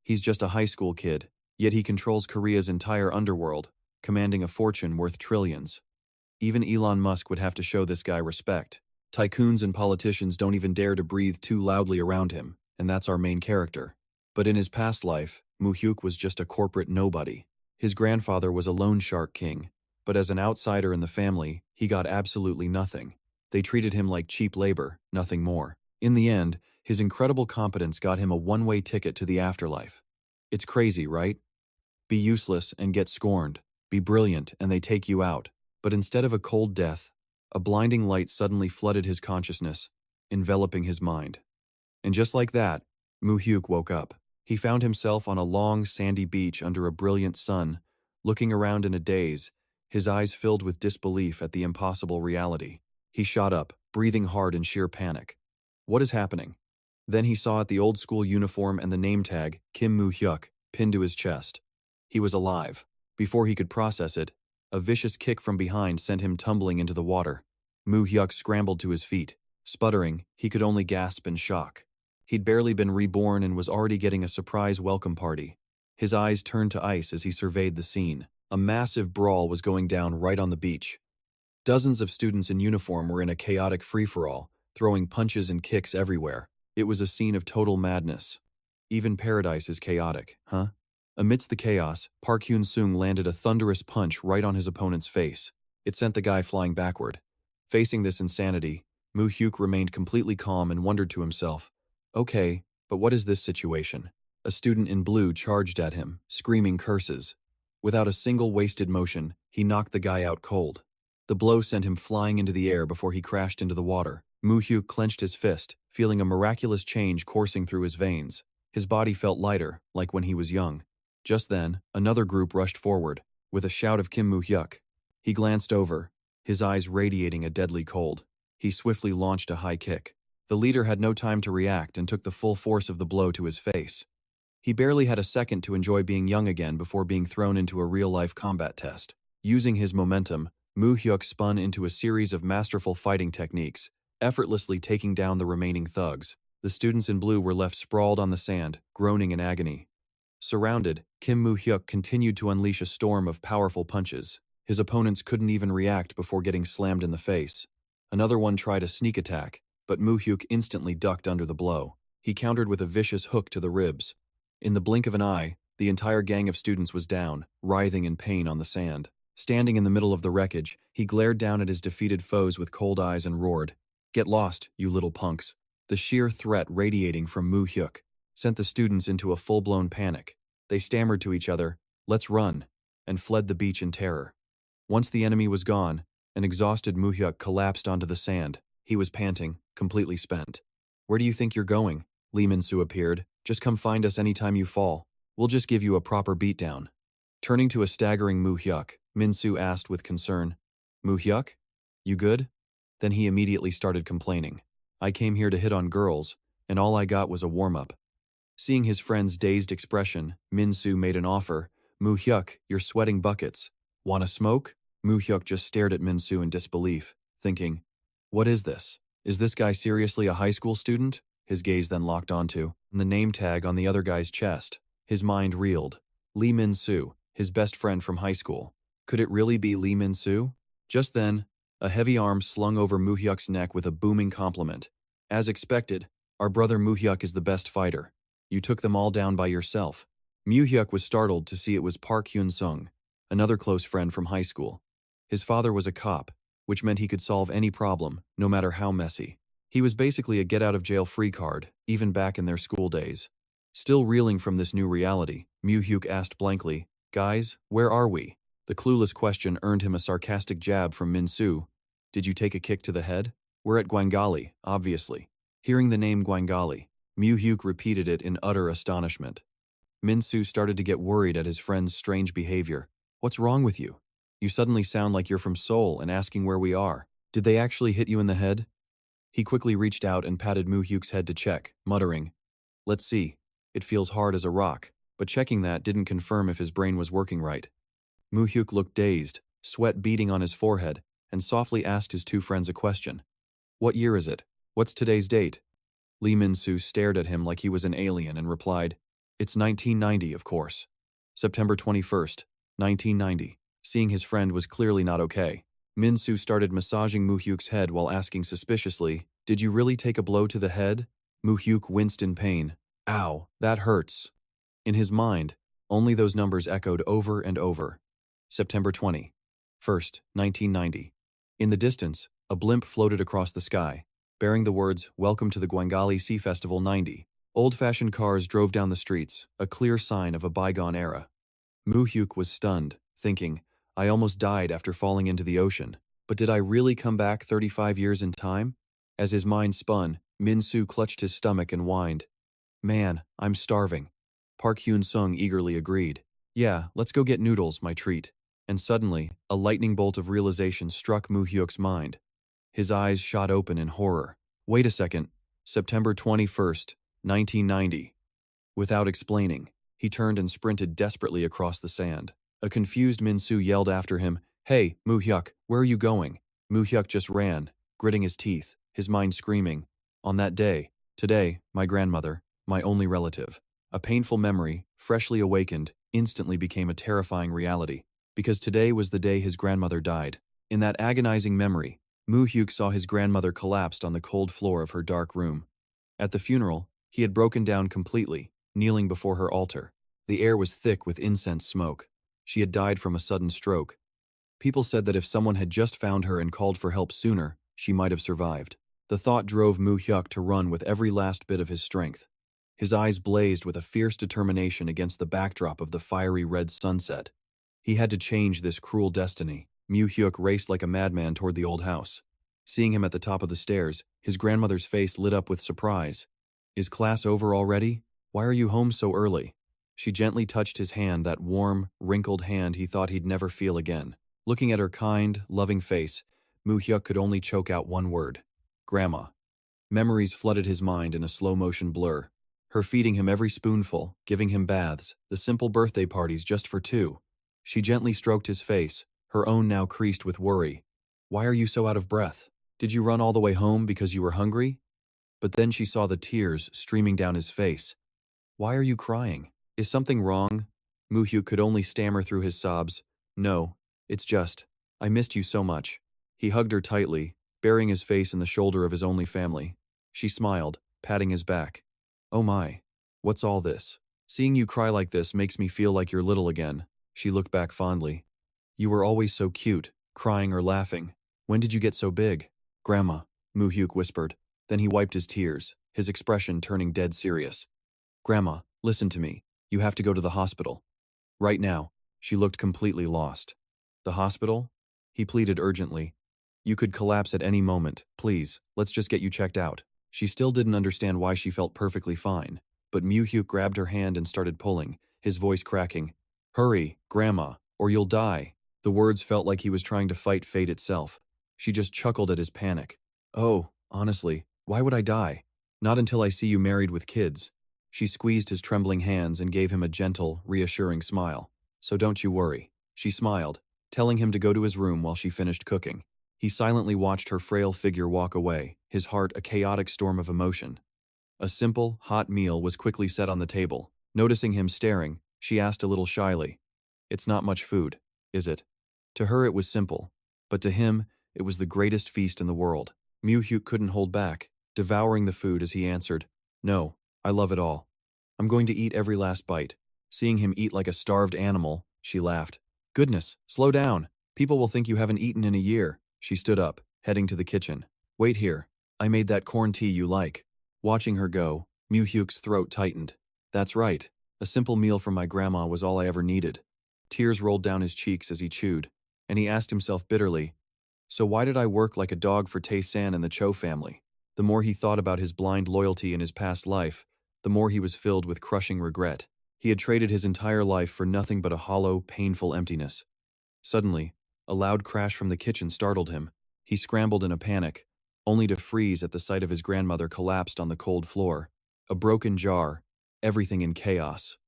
He's just a high school kid, yet he controls Korea's entire underworld, commanding a fortune worth trillions. Even Elon Musk would have to show this guy respect. Tycoons and politicians don't even dare to breathe too loudly around him, and that's our main character. But in his past life, Mu Hyuk was just a corporate nobody. His grandfather was a loan shark king, but as an outsider in the family, he got absolutely nothing. They treated him like cheap labor, nothing more. In the end, his incredible competence got him a one-way ticket to the afterlife. It's crazy, right? Be useless and get scorned. Be brilliant and they take you out. But instead of a cold death, a blinding light suddenly flooded his consciousness, enveloping his mind. And just like that, Mu Hyuk woke up. He found himself on a long, sandy beach under a brilliant sun, looking around in a daze, his eyes filled with disbelief at the impossible reality. He shot up, breathing hard in sheer panic. What is happening? Then he saw the old-school uniform and the name tag, Kim Mu Hyuk, pinned to his chest. He was alive. Before he could process it, a vicious kick from behind sent him tumbling into the water. Mu Hyuk scrambled to his feet. Sputtering, he could only gasp in shock. He'd barely been reborn and was already getting a surprise welcome party. His eyes turned to ice as he surveyed the scene. A massive brawl was going down right on the beach. Dozens of students in uniform were in a chaotic free-for-all, throwing punches and kicks everywhere. It was a scene of total madness. Even paradise is chaotic, huh? Amidst the chaos, Park Hyun-sung landed a thunderous punch right on his opponent's face. It sent the guy flying backward. Facing this insanity, Mu Hyuk remained completely calm and wondered to himself, okay, but what is this situation? A student in blue charged at him, screaming curses. Without a single wasted motion, he knocked the guy out cold. The blow sent him flying into the air before he crashed into the water. Mu Hyuk clenched his fist, feeling a miraculous change coursing through his veins. His body felt lighter, like when he was young. Just then, another group rushed forward, with a shout of Kim Mu Hyuk. He glanced over, his eyes radiating a deadly cold. He swiftly launched a high kick. The leader had no time to react and took the full force of the blow to his face. He barely had a second to enjoy being young again before being thrown into a real-life combat test. Using his momentum, Mu Hyuk spun into a series of masterful fighting techniques, effortlessly taking down the remaining thugs. The students in blue were left sprawled on the sand, groaning in agony. Surrounded, Kim Mu Hyuk continued to unleash a storm of powerful punches. His opponents couldn't even react before getting slammed in the face. Another one tried a sneak attack, but Mu Hyuk instantly ducked under the blow. He countered with a vicious hook to the ribs. In the blink of an eye, the entire gang of students was down, writhing in pain on the sand. Standing in the middle of the wreckage, he glared down at his defeated foes with cold eyes and roared, "Get lost, you little punks." The sheer threat radiating from Mu Hyuk sent the students into a full-blown panic. They stammered to each other, "Let's run," and fled the beach in terror. Once the enemy was gone, an exhausted Mu Hyuk collapsed onto the sand. He was panting, completely spent. "Where do you think you're going?" Lee Min-soo appeared. "Just come find us anytime you fall. We'll just give you a proper beatdown." Turning to a staggering Mu Hyuk, Min-soo asked with concern, "Mu Hyuk? You good?" Then he immediately started complaining. "I came here to hit on girls, and all I got was a warm-up." Seeing his friend's dazed expression, Min-soo made an offer. "Mu Hyuk, you're sweating buckets. Want a smoke?" Mu Hyuk just stared at Min-soo in disbelief, thinking, "What is this? Is this guy seriously a high school student?" His gaze then locked onto the name tag on the other guy's chest. His mind reeled. Lee Min-soo, his best friend from high school. Could it really be Lee Min-soo? Just then, a heavy arm slung over Mu Hyuk's neck with a booming compliment. "As expected, our brother Mu Hyuk is the best fighter. You took them all down by yourself." Mu Hyuk was startled to see it was Park Hyun-sung, another close friend from high school. His father was a cop, which meant he could solve any problem, no matter how messy. He was basically a get-out-of-jail-free card, even back in their school days. Still reeling from this new reality, Mu Hyuk asked blankly, "Guys, where are we?" The clueless question earned him a sarcastic jab from Min-soo. "Did you take a kick to the head?" "We're at Gwangali, obviously." Hearing the name Gwangali, Mu Hyuk repeated it in utter astonishment. Min-soo started to get worried at his friend's strange behavior. "What's wrong with you? You suddenly sound like you're from Seoul and asking where we are. Did they actually hit you in the head?" He quickly reached out and patted Mu Hyuk's head to check, muttering, "Let's see. It feels hard as a rock," but checking that didn't confirm if his brain was working right. Mu Hyuk looked dazed, sweat beading on his forehead, and softly asked his two friends a question. "What year is it? What's today's date?" Lee Min-soo stared at him like he was an alien and replied, It's 1990, of course. September 21st, 1990. Seeing his friend was clearly not okay, Min-soo started massaging Mu Hyuk's head while asking suspiciously, "Did you really take a blow to the head?" Mu Hyuk winced in pain. "Ow, that hurts." In his mind, only those numbers echoed over and over. September 21st, 1990. In the distance, a blimp floated across the sky, bearing the words, "Welcome to the Gwangali Sea Festival 90. Old-fashioned cars drove down the streets, a clear sign of a bygone era. Mu Hyuk was stunned, thinking, "I almost died after falling into the ocean. But did I really come back 35 years in time?" As his mind spun, Min-soo clutched his stomach and whined, "Man, I'm starving." Park Hyun-sung eagerly agreed. "Yeah, let's go get noodles, my treat." And suddenly, a lightning bolt of realization struck Mu Hyuk's mind. His eyes shot open in horror. Wait a second. September 21st, 1990. Without explaining, he turned and sprinted desperately across the sand. A confused Min-soo yelled after him, "Hey, Mu Hyuk, where are you going?" Mu Hyuk just ran, gritting his teeth, his mind screaming. On that day, today, my grandmother, my only relative. A painful memory, freshly awakened, instantly became a terrifying reality. Because today was the day his grandmother died. In that agonizing memory, Mu Hyuk saw his grandmother collapsed on the cold floor of her dark room. At the funeral, he had broken down completely, kneeling before her altar. The air was thick with incense smoke. She had died from a sudden stroke. People said that if someone had just found her and called for help sooner, she might have survived. The thought drove Mu Hyuk to run with every last bit of his strength. His eyes blazed with a fierce determination against the backdrop of the fiery red sunset. He had to change this cruel destiny. Mu Hyuk raced like a madman toward the old house. Seeing him at the top of the stairs, his grandmother's face lit up with surprise. "Is class over already? Why are you home so early?" She gently touched his hand, that warm, wrinkled hand he thought he'd never feel again. Looking at her kind, loving face, Mu Hyuk could only choke out one word. Grandma. Memories flooded his mind in a slow-motion blur. Her feeding him every spoonful, giving him baths, the simple birthday parties just for two. She gently stroked his face, her own now creased with worry. "Why are you so out of breath? Did you run all the way home because you were hungry?" But then she saw the tears streaming down his face. "Why are you crying? Is something wrong?" Mu Hyuk could only stammer through his sobs. "No, it's just, I missed you so much." He hugged her tightly, burying his face in the shoulder of his only family. She smiled, patting his back. "Oh my, what's all this? Seeing you cry like this makes me feel like you're little again." She looked back fondly. "You were always so cute, crying or laughing. When did you get so big?" "Grandma," Mu Hyuk whispered. Then he wiped his tears, his expression turning dead serious. "Grandma, listen to me. You have to go to the hospital. Right now." She looked completely lost. "The hospital?" He pleaded urgently. "You could collapse at any moment. Please, let's just get you checked out." She still didn't understand why she felt perfectly fine, but Mu Hyuk grabbed her hand and started pulling, his voice cracking. "Hurry, Grandma, or you'll die." The words felt like he was trying to fight fate itself. She just chuckled at his panic. "Oh, honestly, why would I die? Not until I see you married with kids." She squeezed his trembling hands and gave him a gentle, reassuring smile. "So don't you worry." She smiled, telling him to go to his room while she finished cooking. He silently watched her frail figure walk away, his heart a chaotic storm of emotion. A simple, hot meal was quickly set on the table. Noticing him staring, she asked a little shyly, "It's not much food, is it?" To her it was simple, but to him, it was the greatest feast in the world. Mu Hyuk couldn't hold back, devouring the food as he answered, "No, I love it all. I'm going to eat every last bite." Seeing him eat like a starved animal, she laughed. "Goodness, slow down. People will think you haven't eaten in a year." She stood up, heading to the kitchen. "Wait here. I made that corn tea you like." Watching her go, Mu Hyuk's throat tightened. "That's right. A simple meal from my grandma was all I ever needed." Tears rolled down his cheeks as he chewed, and he asked himself bitterly, "So why did I work like a dog for Tae-san and the Cho family?" The more he thought about his blind loyalty in his past life, the more he was filled with crushing regret. He had traded his entire life for nothing but a hollow, painful emptiness. Suddenly, a loud crash from the kitchen startled him. He scrambled in a panic, only to freeze at the sight of his grandmother collapsed on the cold floor. A broken jar, everything in chaos.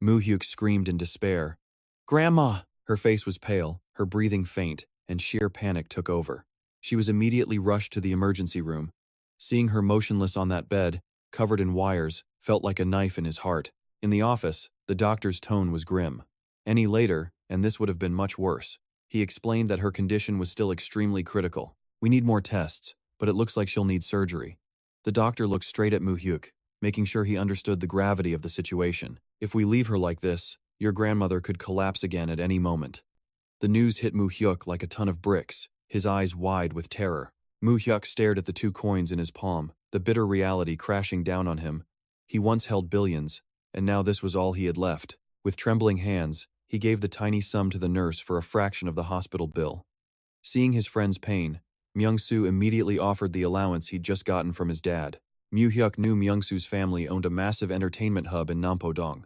Mu Hyuk screamed in despair. "Grandma!" Her face was pale, her breathing faint, and sheer panic took over. She was immediately rushed to the emergency room. Seeing her motionless on that bed, covered in wires, felt like a knife in his heart. In the office, the doctor's tone was grim. Any later, and this would have been much worse. He explained that her condition was still extremely critical. We need more tests, but it looks like she'll need surgery. The doctor looked straight at Mu Hyuk, making sure he understood the gravity of the situation. If we leave her like this, your grandmother could collapse again at any moment. The news hit Mu Hyuk like a ton of bricks, his eyes wide with terror. Mu Hyuk stared at the 2 coins in his palm, the bitter reality crashing down on him. He once held billions, and now this was all he had left. With trembling hands, he gave the tiny sum to the nurse for a fraction of the hospital bill. Seeing his friend's pain, Myung-soo immediately offered the allowance he'd just gotten from his dad. Mu Hyuk knew Myung-soo's family owned a massive entertainment hub in Nampodong.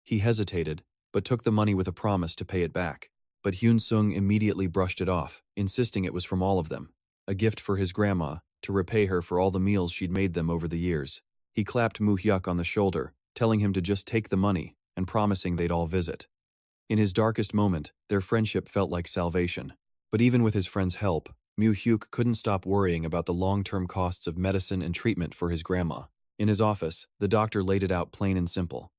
He hesitated, but took the money with a promise to pay it back. But Hyun-sung immediately brushed it off, insisting it was from all of them. A gift for his grandma, to repay her for all the meals she'd made them over the years. He clapped Mu Hyuk on the shoulder, telling him to just take the money, and promising they'd all visit. In his darkest moment, their friendship felt like salvation. But even with his friend's help, Mu Hyuk couldn't stop worrying about the long-term costs of medicine and treatment for his grandma. In his office, the doctor laid it out plain and simple.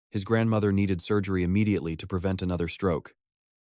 His grandmother needed surgery immediately to prevent another stroke.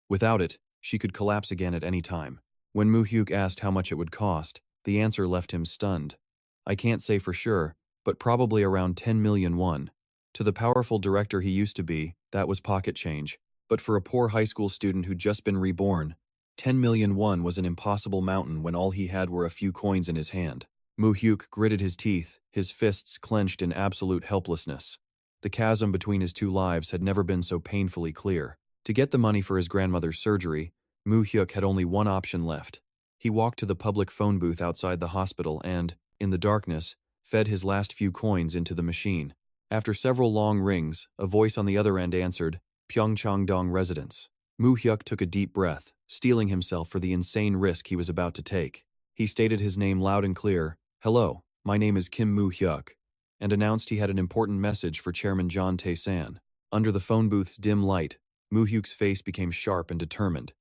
Without it, she could collapse again at any time. When Mu Hyuk asked how much it would cost, the answer left him stunned. I can't say for sure, but probably around 10 million won. To the powerful director he used to be, that was pocket change. But for a poor high school student who'd just been reborn, 10 million won was an impossible mountain when all he had were a few coins in his hand. Mu Hyuk gritted his teeth, his fists clenched in absolute helplessness. The chasm between his 2 lives had never been so painfully clear. To get the money for his grandmother's surgery, Mu Hyuk had only one option left. He walked to the public phone booth outside the hospital and, in the darkness, fed his last few coins into the machine. After several long rings, a voice on the other end answered, Pyeongchang-dong residence. Mu Hyuk took a deep breath, steeling himself for the insane risk he was about to take. He stated his name loud and clear, "Hello, my name is Kim Mu Hyuk," and announced he had an important message for Chairman John Tae-san. Under the phone booth's dim light, Mu Hyuk's face became sharp and determined.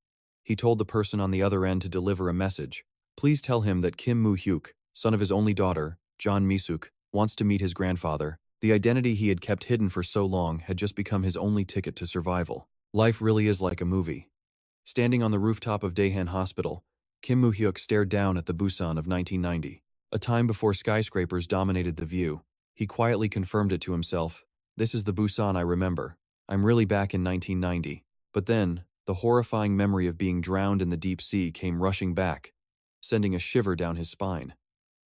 He told the person on the other end to deliver a message. Please tell him that Kim Mu Hyuk, son of his only daughter, John Mi-suk, wants to meet his grandfather. The identity he had kept hidden for so long had just become his only ticket to survival. Life really is like a movie. Standing on the rooftop of Daehan Hospital, Kim Mu Hyuk stared down at the Busan of 1990. A time before skyscrapers dominated the view. He quietly confirmed it to himself. This is the Busan I remember. I'm really back in 1990. But then, the horrifying memory of being drowned in the deep sea came rushing back, sending a shiver down his spine.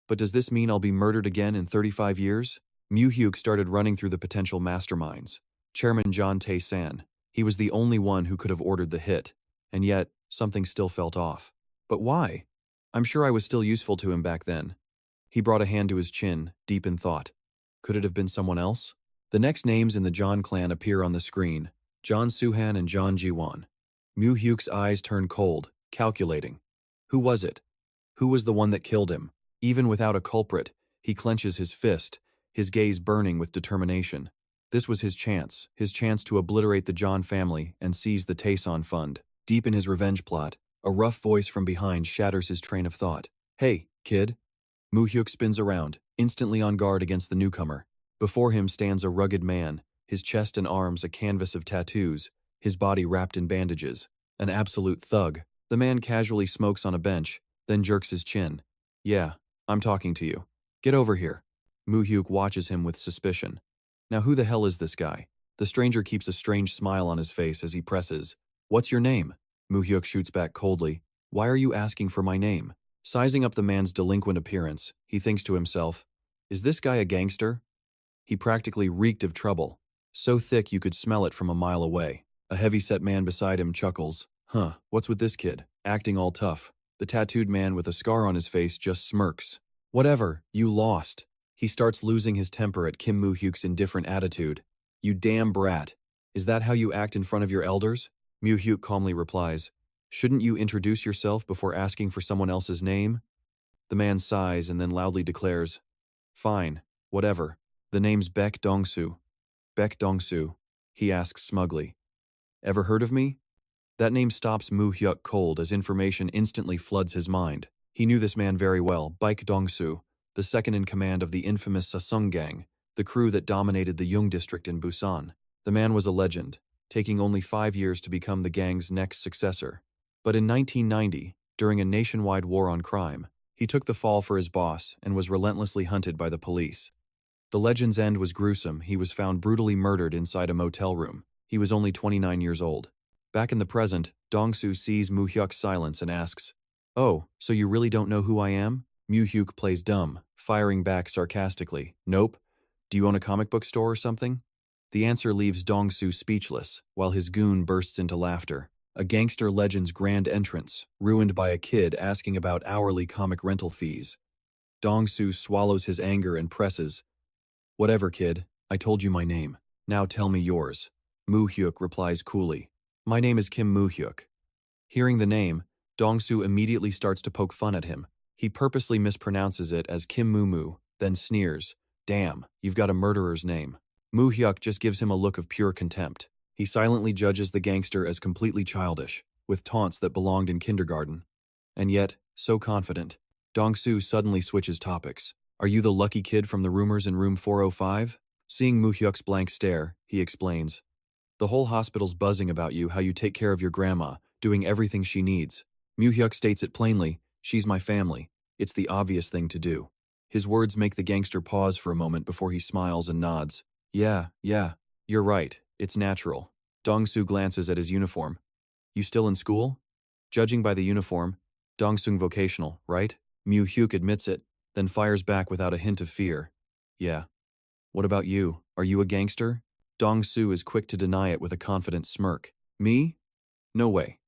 But does this mean I'll be murdered again in 35 years? Mu Hyuk started running through the potential masterminds. Chairman John Tae-san. He was the only one who could have ordered the hit, and yet, something still felt off. But why? I'm sure I was still useful to him back then. He brought a hand to his chin, deep in thought. Could it have been someone else? The next names in the John clan appear on the screen. John Suhan and John Jiwon. Mu Hyuk's eyes turned cold, calculating. Who was it? Who was the one that killed him? Even without a culprit, he clenches his fist, his gaze burning with determination. This was his chance to obliterate the John family and seize the Taeson fund. Deep in his revenge plot, a rough voice from behind shatters his train of thought. Hey, kid. Mu Hyuk spins around, instantly on guard against the newcomer. Before him stands a rugged man, his chest and arms a canvas of tattoos, his body wrapped in bandages. An absolute thug. The man casually smokes on a bench, then jerks his chin. Yeah, I'm talking to you. Get over here. Mu Hyuk watches him with suspicion. Now who the hell is this guy? The stranger keeps a strange smile on his face as he presses. What's your name? Mu Hyuk shoots back coldly. Why are you asking for my name? Sizing up the man's delinquent appearance, he thinks to himself, is this guy a gangster? He practically reeked of trouble, so thick you could smell it from a mile away. A heavy-set man beside him chuckles. Huh, what's with this kid? Acting all tough. The tattooed man with a scar on his face just smirks. Whatever, you lost. He starts losing his temper at Kim Mu Hyuk's indifferent attitude. You damn brat. Is that how you act in front of your elders? Mu Hyuk calmly replies. Shouldn't you introduce yourself before asking for someone else's name? The man sighs and then loudly declares. Fine, whatever. The name's Baek Dong-soo. Baek Dong-soo, he asks smugly. Ever heard of me? That name stops Mu Hyuk cold as information instantly floods his mind. He knew this man very well, Baek Dong-soo, the second in command of the infamous Sasung gang, the crew that dominated the Yung district in Busan. The man was a legend, taking only 5 years to become the gang's next successor. But in 1990, during a nationwide war on crime, he took the fall for his boss and was relentlessly hunted by the police. The legend's end was gruesome. He was found brutally murdered inside a motel room. He was only 29 years old. Back in the present, Dong-soo sees Mu Hyuk's silence and asks, "Oh, so you really don't know who I am?" Mu Hyuk plays dumb, firing back sarcastically, "Nope. Do you own a comic book store or something?" The answer leaves Dong-soo speechless, while his goon bursts into laughter. A gangster legend's grand entrance, ruined by a kid asking about hourly comic rental fees. Dong-soo swallows his anger and presses, "Whatever, kid. I told you my name. Now tell me yours." Mu Hyuk replies coolly, "My name is Kim Mu Hyuk." Hearing the name, Dong-soo immediately starts to poke fun at him. He purposely mispronounces it as Kim Mu Mu, then sneers, "Damn, you've got a murderer's name." Mu Hyuk just gives him a look of pure contempt. He silently judges the gangster as completely childish, with taunts that belonged in kindergarten. And yet, so confident, Dong-soo suddenly switches topics. "Are you the lucky kid from the rumors in room 405? Seeing Mu Hyuk's blank stare, he explains, "The whole hospital's buzzing about you, how you take care of your grandma, doing everything she needs." Mu Hyuk states it plainly, "She's my family. It's the obvious thing to do." His words make the gangster pause for a moment before he smiles and nods. Yeah, you're right. It's natural." Dong-soo glances at his uniform. "You still in school?" Judging by the uniform, Dong-sung vocational, right? Mu Hyuk admits it, then fires back without a hint of fear. "Yeah. What about you? Are you a gangster?" Dong-soo is quick to deny it with a confident smirk. "Me? No way.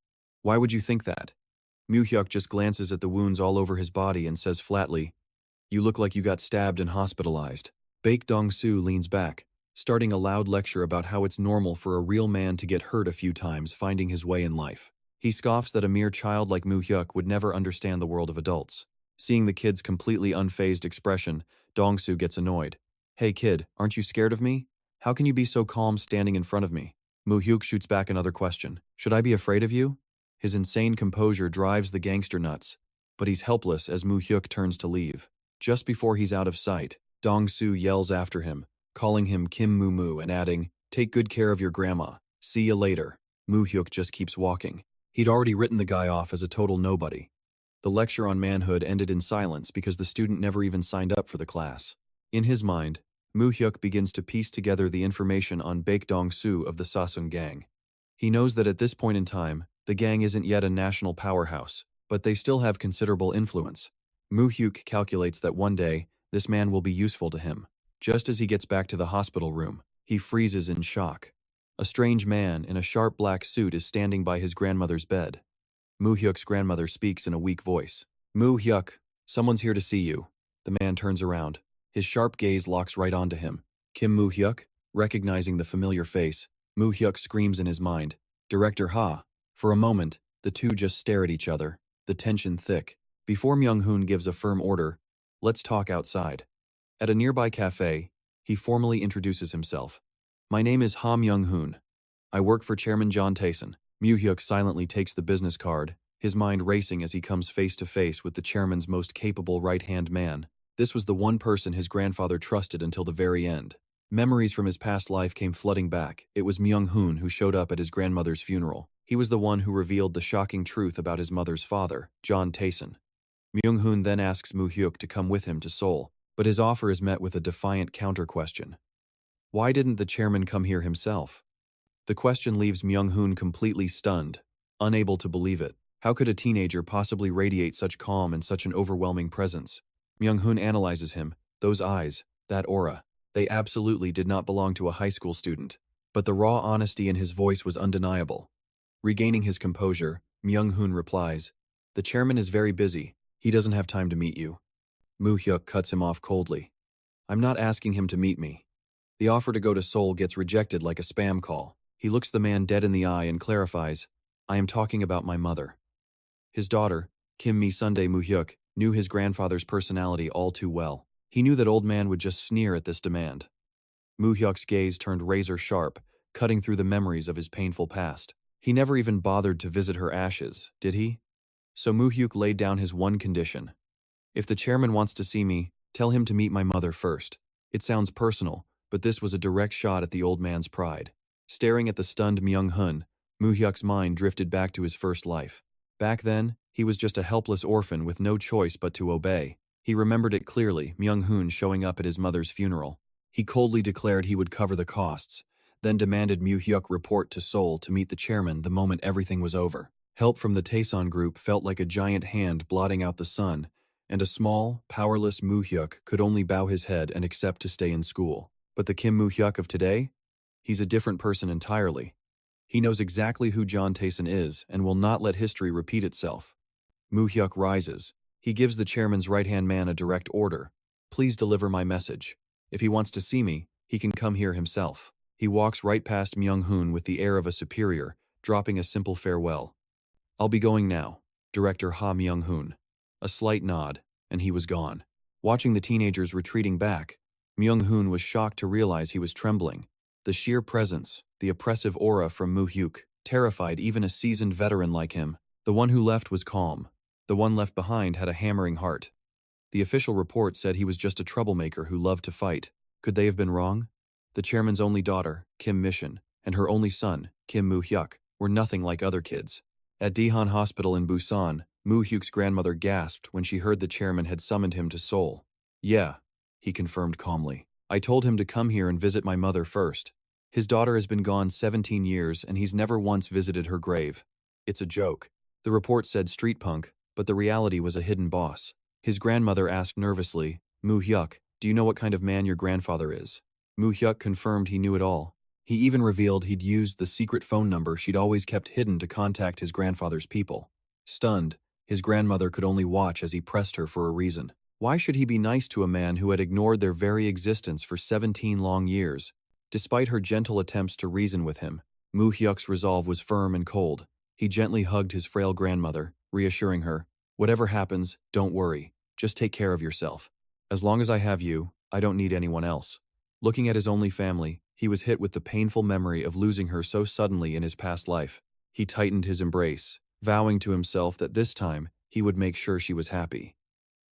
Why would you think that?" Mu Hyuk just glances at the wounds all over his body and says flatly, "You look like you got stabbed and hospitalized." Baek Dong-soo leans back, starting a loud lecture about how it's normal for a real man to get hurt a few times finding his way in life. He scoffs that a mere child like Mu Hyuk would never understand the world of adults. Seeing the kid's completely unfazed expression, Dong-soo gets annoyed. "Hey kid, aren't you scared of me? How can you be so calm standing in front of me?" Mu Hyuk shoots back another question. "Should I be afraid of you?" His insane composure drives the gangster nuts, but he's helpless as Mu Hyuk turns to leave. Just before he's out of sight, Dong-soo yells after him, calling him Kim Mu Mu and adding, "Take good care of your grandma. See you later." Mu Hyuk just keeps walking. He'd already written the guy off as a total nobody. The lecture on manhood ended in silence because the student never even signed up for the class. In his mind, Mu Hyuk begins to piece together the information on Baek Dong-soo of the Sasung gang. He knows that at this point in time, the gang isn't yet a national powerhouse, but they still have considerable influence. Mu Hyuk calculates that one day, this man will be useful to him. Just as he gets back to the hospital room, he freezes in shock. A strange man in a sharp black suit is standing by his grandmother's bed. Mu Hyuk's grandmother speaks in a weak voice. "Mu Hyuk, someone's here to see you." The man turns around. His sharp gaze locks right onto him. "Kim Mu Hyuk?" Recognizing the familiar face, Mu Hyuk screams in his mind, "Director Ha." For a moment, the two just stare at each other, the tension thick. Before Myung-hoon gives a firm order, "Let's talk outside." At a nearby cafe, he formally introduces himself. "My name is Ha Myung-hoon. I work for Chairman John Tayson." Mu Hyuk silently takes the business card, his mind racing as he comes face to face with the chairman's most capable right-hand man. This was the one person his grandfather trusted until the very end. Memories from his past life came flooding back. It was Myung-hoon who showed up at his grandmother's funeral. He was the one who revealed the shocking truth about his mother's father, John Tayson. Myung-hoon then asks Mu Hyuk to come with him to Seoul, but his offer is met with a defiant counter-question. Why didn't the chairman come here himself? The question leaves Myung-hoon completely stunned, unable to believe it. How could a teenager possibly radiate such calm and such an overwhelming presence? Myung-hoon analyzes him. Those eyes, that aura, they absolutely did not belong to a high school student. But the raw honesty in his voice was undeniable. Regaining his composure, Myung-hoon replies, "The chairman is very busy. He doesn't have time to meet you." Mu Hyuk cuts him off coldly. "I'm not asking him to meet me." The offer to go to Seoul gets rejected like a spam call. He looks the man dead in the eye and clarifies, "I am talking about my mother." His daughter, Kim Mi-sundae Mu Hyuk, knew his grandfather's personality all too well. He knew that old man would just sneer at this demand. Mu Hyuk's gaze turned razor sharp, cutting through the memories of his painful past. He never even bothered to visit her ashes, did he? So Mu Hyuk laid down his one condition. "If the chairman wants to see me, tell him to meet my mother first." It sounds personal, but this was a direct shot at the old man's pride. Staring at the stunned Myung-hun, Mu Hyuk's mind drifted back to his first life. Back then, he was just a helpless orphan with no choice but to obey. He remembered it clearly, Myung-hun showing up at his mother's funeral. He coldly declared he would cover the costs, then demanded Mu Hyuk report to Seoul to meet the chairman the moment everything was over. Help from the Taeson group felt like a giant hand blotting out the sun, and a small, powerless Mu Hyuk could only bow his head and accept to stay in school. But the Kim Mu Hyuk of today? He's a different person entirely. He knows exactly who John Taeson is and will not let history repeat itself. Mu Hyuk rises. He gives the chairman's right-hand man a direct order. Please deliver my message. If he wants to see me, he can come here himself. He walks right past Myung-hun with the air of a superior, dropping a simple farewell. I'll be going now, Director Ha Myung-hun. A slight nod, and he was gone. Watching the teenagers retreating back, Myung-hun was shocked to realize he was trembling. The sheer presence, the oppressive aura from Mu Hyuk, terrified even a seasoned veteran like him. The one who left was calm. The one left behind had a hammering heart. The official report said he was just a troublemaker who loved to fight. Could they have been wrong? The chairman's only daughter, Kim Mission, and her only son, Kim Mu Hyuk, were nothing like other kids. At Daehan Hospital in Busan, Mu Hyuk's grandmother gasped when she heard the chairman had summoned him to Seoul. Yeah, he confirmed calmly. I told him to come here and visit my mother first. His daughter has been gone 17 years and he's never once visited her grave. It's a joke. The report said street punk, but the reality was a hidden boss. His grandmother asked nervously, Mu Hyuk, do you know what kind of man your grandfather is? Mu Hyuk confirmed he knew it all. He even revealed he'd used the secret phone number she'd always kept hidden to contact his grandfather's people. Stunned, his grandmother could only watch as he pressed her for a reason. Why should he be nice to a man who had ignored their very existence for 17 long years? Despite her gentle attempts to reason with him, Mu Hyuk's resolve was firm and cold. He gently hugged his frail grandmother, reassuring her, whatever happens, don't worry, just take care of yourself. As long as I have you, I don't need anyone else. Looking at his only family, he was hit with the painful memory of losing her so suddenly in his past life. He tightened his embrace, vowing to himself that this time, he would make sure she was happy.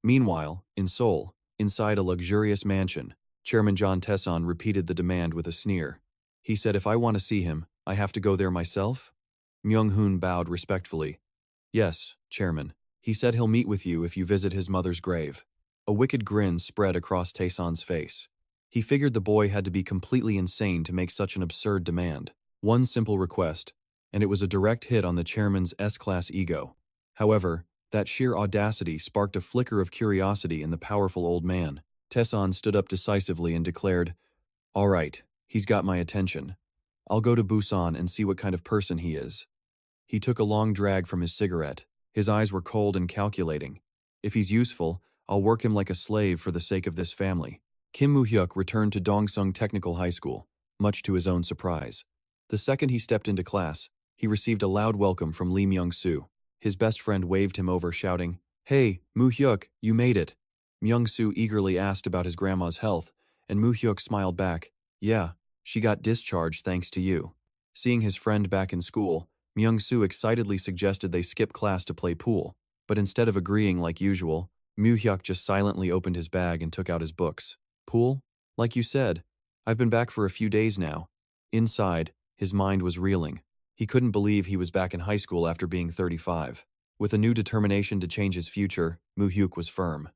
Meanwhile, in Seoul, inside a luxurious mansion, Chairman John Taeson repeated the demand with a sneer. He said if I want to see him, I have to go there myself? Myung-hun bowed respectfully. Yes, Chairman. He said he'll meet with you if you visit his mother's grave. A wicked grin spread across Taeson's face. He figured the boy had to be completely insane to make such an absurd demand. One simple request, and it was a direct hit on the chairman's S-class ego. However, that sheer audacity sparked a flicker of curiosity in the powerful old man. Taeson stood up decisively and declared, all right, he's got my attention. I'll go to Busan and see what kind of person he is. He took a long drag from his cigarette. His eyes were cold and calculating. If he's useful, I'll work him like a slave for the sake of this family. Kim Mu Hyuk returned to Dongsung Technical High School, much to his own surprise. The second he stepped into class, he received a loud welcome from Lee Myung-soo. His best friend waved him over, shouting, Hey, Mu Hyuk, you made it. Myung-soo eagerly asked about his grandma's health, and Mu Hyuk smiled back, Yeah, she got discharged thanks to you. Seeing his friend back in school, Myung-soo excitedly suggested they skip class to play pool, but instead of agreeing like usual, Mu Hyuk just silently opened his bag and took out his books. Pool? Like you said. I've been back for a few days now. Inside, his mind was reeling. He couldn't believe he was back in high school after being 35. With a new determination to change his future, Mu Hyuk was firm.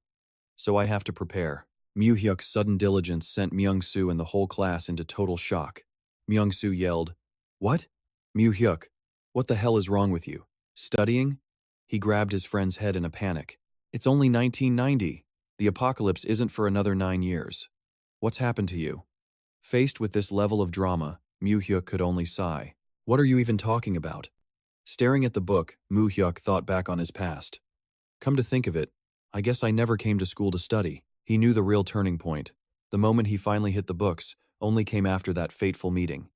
So I have to prepare. Mu Hyuk's sudden diligence sent Myung-soo and the whole class into total shock. Myung-soo yelled, What? Mu Hyuk, what the hell is wrong with you? Studying? He grabbed his friend's head in a panic. It's only 1990. The apocalypse isn't for another 9 years. What's happened to you? Faced with this level of drama, Mu Hyuk could only sigh. What are you even talking about? Staring at the book, Mu Hyuk thought back on his past. Come to think of it, I guess I never came to school to study. He knew the real turning point. The moment he finally hit the books only came after that fateful meeting.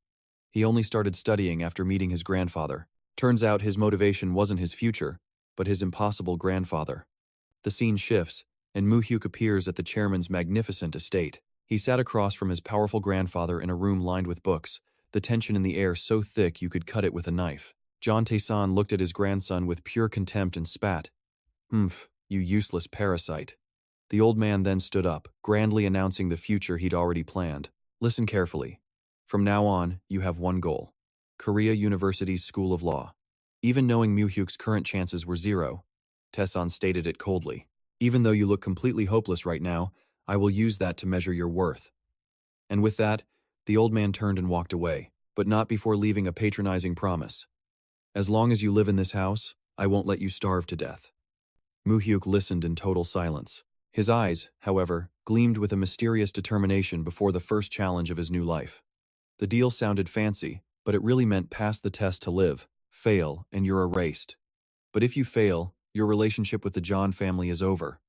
He only started studying after meeting his grandfather. Turns out his motivation wasn't his future, but his impossible grandfather. The scene shifts, and Mu Hyuk appears at the chairman's magnificent estate. He sat across from his powerful grandfather in a room lined with books, the tension in the air so thick you could cut it with a knife. John Taeson looked at his grandson with pure contempt and spat. Humph, you useless parasite. The old man then stood up, grandly announcing the future he'd already planned. Listen carefully. From now on, you have one goal. Korea University's School of Law. Even knowing Mu Hyuk's current chances were zero, Taesan stated it coldly. Even though you look completely hopeless right now, I will use that to measure your worth. And with that, the old man turned and walked away, but not before leaving a patronizing promise. As long as you live in this house, I won't let you starve to death. Mu Hyuk listened in total silence. His eyes, however, gleamed with a mysterious determination before the first challenge of his new life. The deal sounded fancy, but it really meant pass the test to live, fail, and you're erased. But if you fail, your relationship with the John family is over.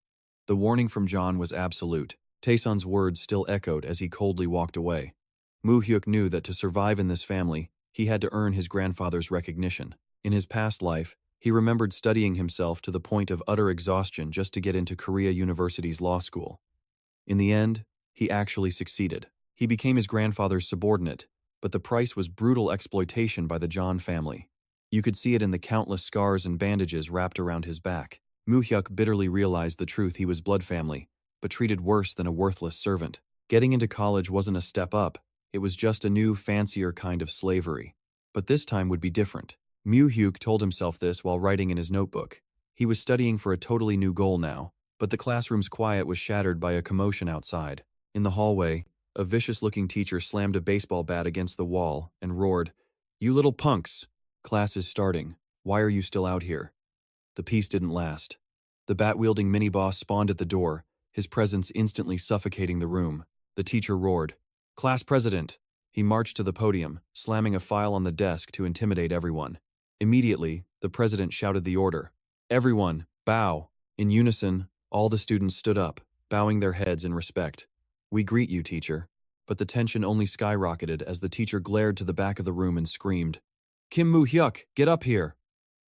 The warning from John was absolute. Taesan's words still echoed as he coldly walked away. Mu Hyuk knew that to survive in this family, he had to earn his grandfather's recognition. In his past life, he remembered studying himself to the point of utter exhaustion just to get into Korea University's law school. In the end, he actually succeeded. He became his grandfather's subordinate, but the price was brutal exploitation by the John family. You could see it in the countless scars and bandages wrapped around his back. Mu Hyuk bitterly realized the truth: he was blood family, but treated worse than a worthless servant. Getting into college wasn't a step up, it was just a new, fancier kind of slavery. But this time would be different. Mu Hyuk told himself this while writing in his notebook. He was studying for a totally new goal now, but the classroom's quiet was shattered by a commotion outside. In the hallway, a vicious-looking teacher slammed a baseball bat against the wall and roared, "You little punks! Class is starting. Why are you still out here?" The peace didn't last. The bat-wielding mini-boss spawned at the door, his presence instantly suffocating the room. The teacher roared, "Class president!" He marched to the podium, slamming a file on the desk to intimidate everyone. Immediately, the president shouted the order, "Everyone, bow!" In unison, all the students stood up, bowing their heads in respect. "We greet you, teacher." But the tension only skyrocketed as the teacher glared to the back of the room and screamed, "Kim Mu Hyuk, get up here!"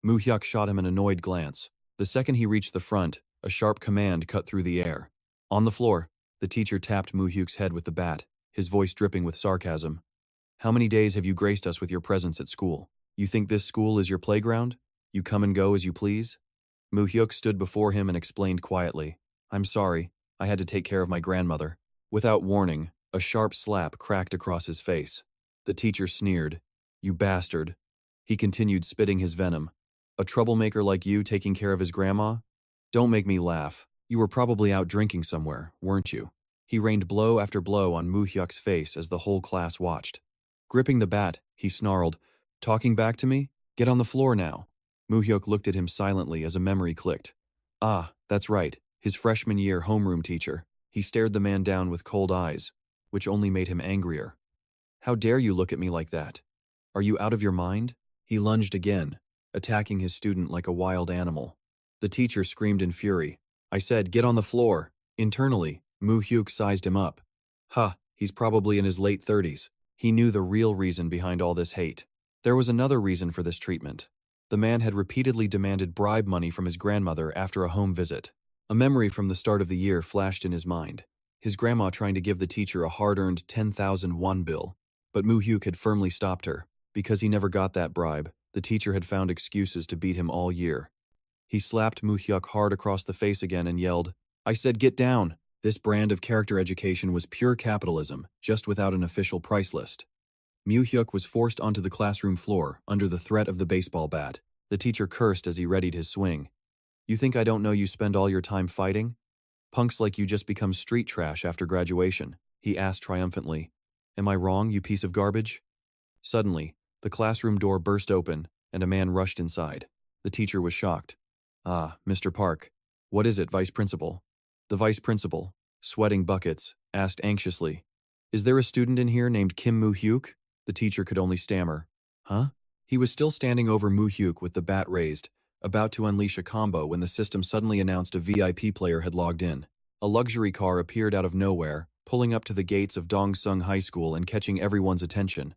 Mu Hyuk shot him an annoyed glance. The second he reached the front, a sharp command cut through the air. On the floor, the teacher tapped Mu Hyuk's head with the bat, his voice dripping with sarcasm. "How many days have you graced us with your presence at school? You think this school is your playground? You come and go as you please?" Mu Hyuk stood before him and explained quietly, "I'm sorry, I had to take care of my grandmother." Without warning, a sharp slap cracked across his face. The teacher sneered, "You bastard." He continued spitting his venom. "A troublemaker like you taking care of his grandma? Don't make me laugh. You were probably out drinking somewhere, weren't you?" He rained blow after blow on Mu Hyuk's face as the whole class watched. Gripping the bat, he snarled, "Talking back to me? Get on the floor now." Mu Hyuk looked at him silently as a memory clicked. Ah, that's right, his freshman year homeroom teacher. He stared the man down with cold eyes, which only made him angrier. "How dare you look at me like that? Are you out of your mind?" He lunged again, attacking his student like a wild animal. The teacher screamed in fury. "I said, get on the floor." Internally, Mu Hyuk sized him up. He's probably in his late 30s. He knew the real reason behind all this hate. There was another reason for this treatment. The man had repeatedly demanded bribe money from his grandmother after a home visit. A memory from the start of the year flashed in his mind. His grandma trying to give the teacher a hard-earned 10,000 won bill. But Mu Hyuk had firmly stopped her. Because he never got that bribe, the teacher had found excuses to beat him all year. He slapped Mu Hyuk hard across the face again and yelled, "I said get down!" This brand of character education was pure capitalism, just without an official price list. Mu Hyuk was forced onto the classroom floor under the threat of the baseball bat. The teacher cursed as he readied his swing. "You think I don't know you spend all your time fighting? Punks like you just become street trash after graduation," he asked triumphantly. "Am I wrong, you piece of garbage?" Suddenly, the classroom door burst open, and a man rushed inside. The teacher was shocked. "Ah, Mr. Park. What is it, Vice Principal?" The Vice Principal, sweating buckets, asked anxiously, "Is there a student in here named Kim Mu Hyuk?" The teacher could only stammer, "Huh?" He was still standing over Mu Hyuk with the bat raised, about to unleash a combo when the system suddenly announced a VIP player had logged in. A luxury car appeared out of nowhere, pulling up to the gates of Dongsung High School and catching everyone's attention.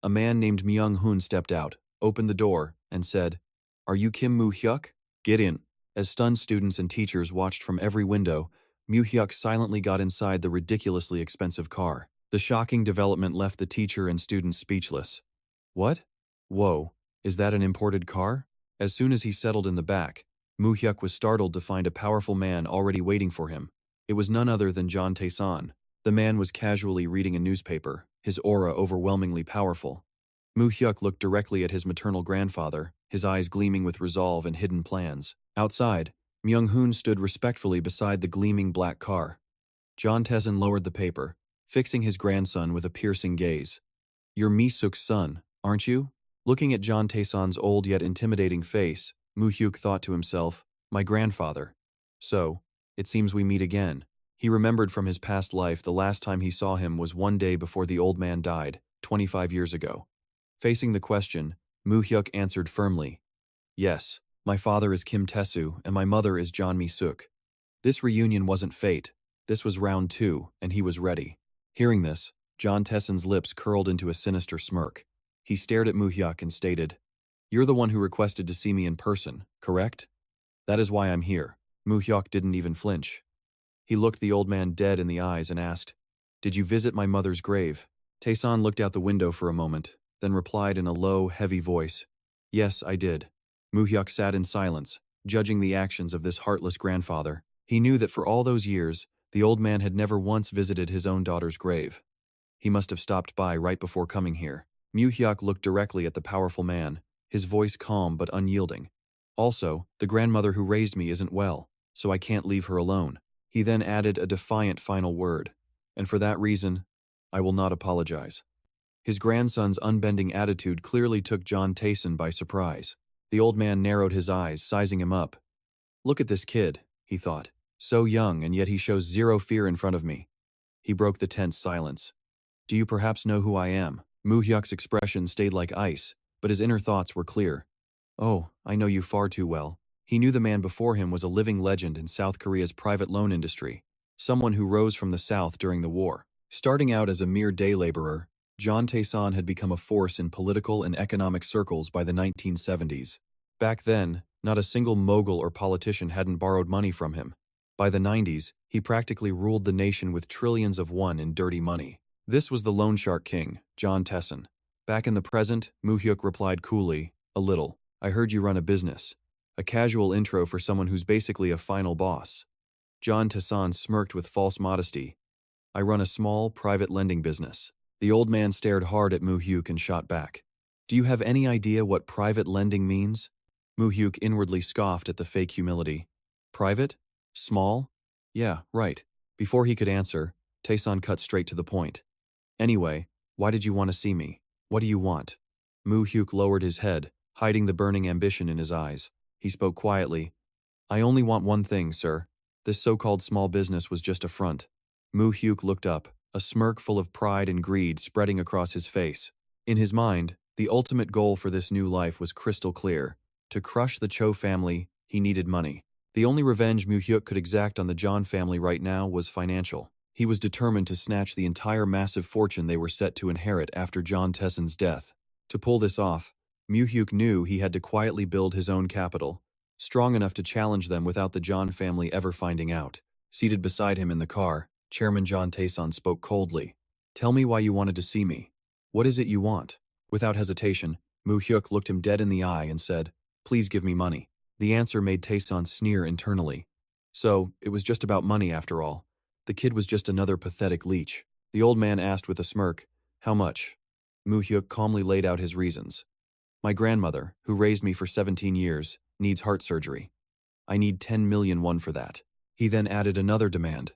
A man named Myung-hoon stepped out, opened the door, and said, "Are you Kim Mu Hyuk? Get in." As stunned students and teachers watched from every window, Mu Hyuk silently got inside the ridiculously expensive car. The shocking development left the teacher and students speechless. "What? Whoa, is that an imported car?" As soon as he settled in the back, Mu Hyuk was startled to find a powerful man already waiting for him. It was none other than John Taesan. The man was casually reading a newspaper, his aura overwhelmingly powerful. Mu Hyuk looked directly at his maternal grandfather, his eyes gleaming with resolve and hidden plans. Outside, Myung-hoon stood respectfully beside the gleaming black car. John Taeson lowered the paper, fixing his grandson with a piercing gaze. "You're Mi Suk's son, aren't you?" Looking at John Taeson's old yet intimidating face, Mu Hyuk thought to himself, "My grandfather. So, it seems we meet again." He remembered from his past life the last time he saw him was one day before the old man died, 25 years ago. Facing the question, Mu Hyuk answered firmly, "Yes, my father is Kim Tae-soo and my mother is John Mi Suk." This reunion wasn't fate. This was round 2, and he was ready. Hearing this, John Taeson's lips curled into a sinister smirk. He stared at Mu Hyuk and stated, "You're the one who requested to see me in person, correct?" "That is why I'm here." Mu Hyuk didn't even flinch. He looked the old man dead in the eyes and asked, "Did you visit my mother's grave?" Taeson looked out the window for a moment, then replied in a low, heavy voice, "Yes, I did." Mu Hyuk sat in silence, judging the actions of this heartless grandfather. He knew that for all those years, the old man had never once visited his own daughter's grave. He must have stopped by right before coming here. Mu Hyuk looked directly at the powerful man, his voice calm but unyielding. "Also, the grandmother who raised me isn't well, so I can't leave her alone." He then added a defiant final word, "And for that reason, I will not apologize." His grandson's unbending attitude clearly took John Taeson by surprise. The old man narrowed his eyes, sizing him up. "Look at this kid," he thought. "So young, and yet he shows zero fear in front of me." He broke the tense silence. "Do you perhaps know who I am?" Mu Hyuk's expression stayed like ice, but his inner thoughts were clear. "Oh, I know you far too well." He knew the man before him was a living legend in South Korea's private loan industry, someone who rose from the South during the war. Starting out as a mere day laborer, John Taeson had become a force in political and economic circles by the 1970s. Back then, not a single mogul or politician hadn't borrowed money from him. By the 90s, he practically ruled the nation with trillions of won in dirty money. This was the loan shark king, John Taeson. Back in the present, Mu Hyuk replied coolly, "A little. I heard you run a business." A casual intro for someone who's basically a final boss. John Taeson smirked with false modesty. "I run a small, private lending business." The old man stared hard at Mu Hyuk and shot back. "Do you have any idea what private lending means?" Mu Hyuk inwardly scoffed at the fake humility. "Private? Small? Yeah, right." Before he could answer, Taeson cut straight to the point. "Anyway, why did you want to see me? What do you want?" Mu Hyuk lowered his head, hiding the burning ambition in his eyes. He spoke quietly. "I only want one thing, sir. This so-called small business was just a front." Mu Hyuk looked up, a smirk full of pride and greed spreading across his face. In his mind, the ultimate goal for this new life was crystal clear. To crush the Cho family, he needed money. The only revenge Mu Hyuk could exact on the John family right now was financial. He was determined to snatch the entire massive fortune they were set to inherit after John Taeson's death. To pull this off, Mu Hyuk knew he had to quietly build his own capital, strong enough to challenge them without the John family ever finding out. Seated beside him in the car, Chairman John Taeson spoke coldly. "Tell me why you wanted to see me. What is it you want?" Without hesitation, Mu Hyuk looked him dead in the eye and said, "Please give me money." The answer made Taeson sneer internally. So, it was just about money after all. The kid was just another pathetic leech. The old man asked with a smirk, "How much?" Mu Hyuk calmly laid out his reasons. "My grandmother, who raised me for 17 years, needs heart surgery. I need 10 million won for that." He then added another demand.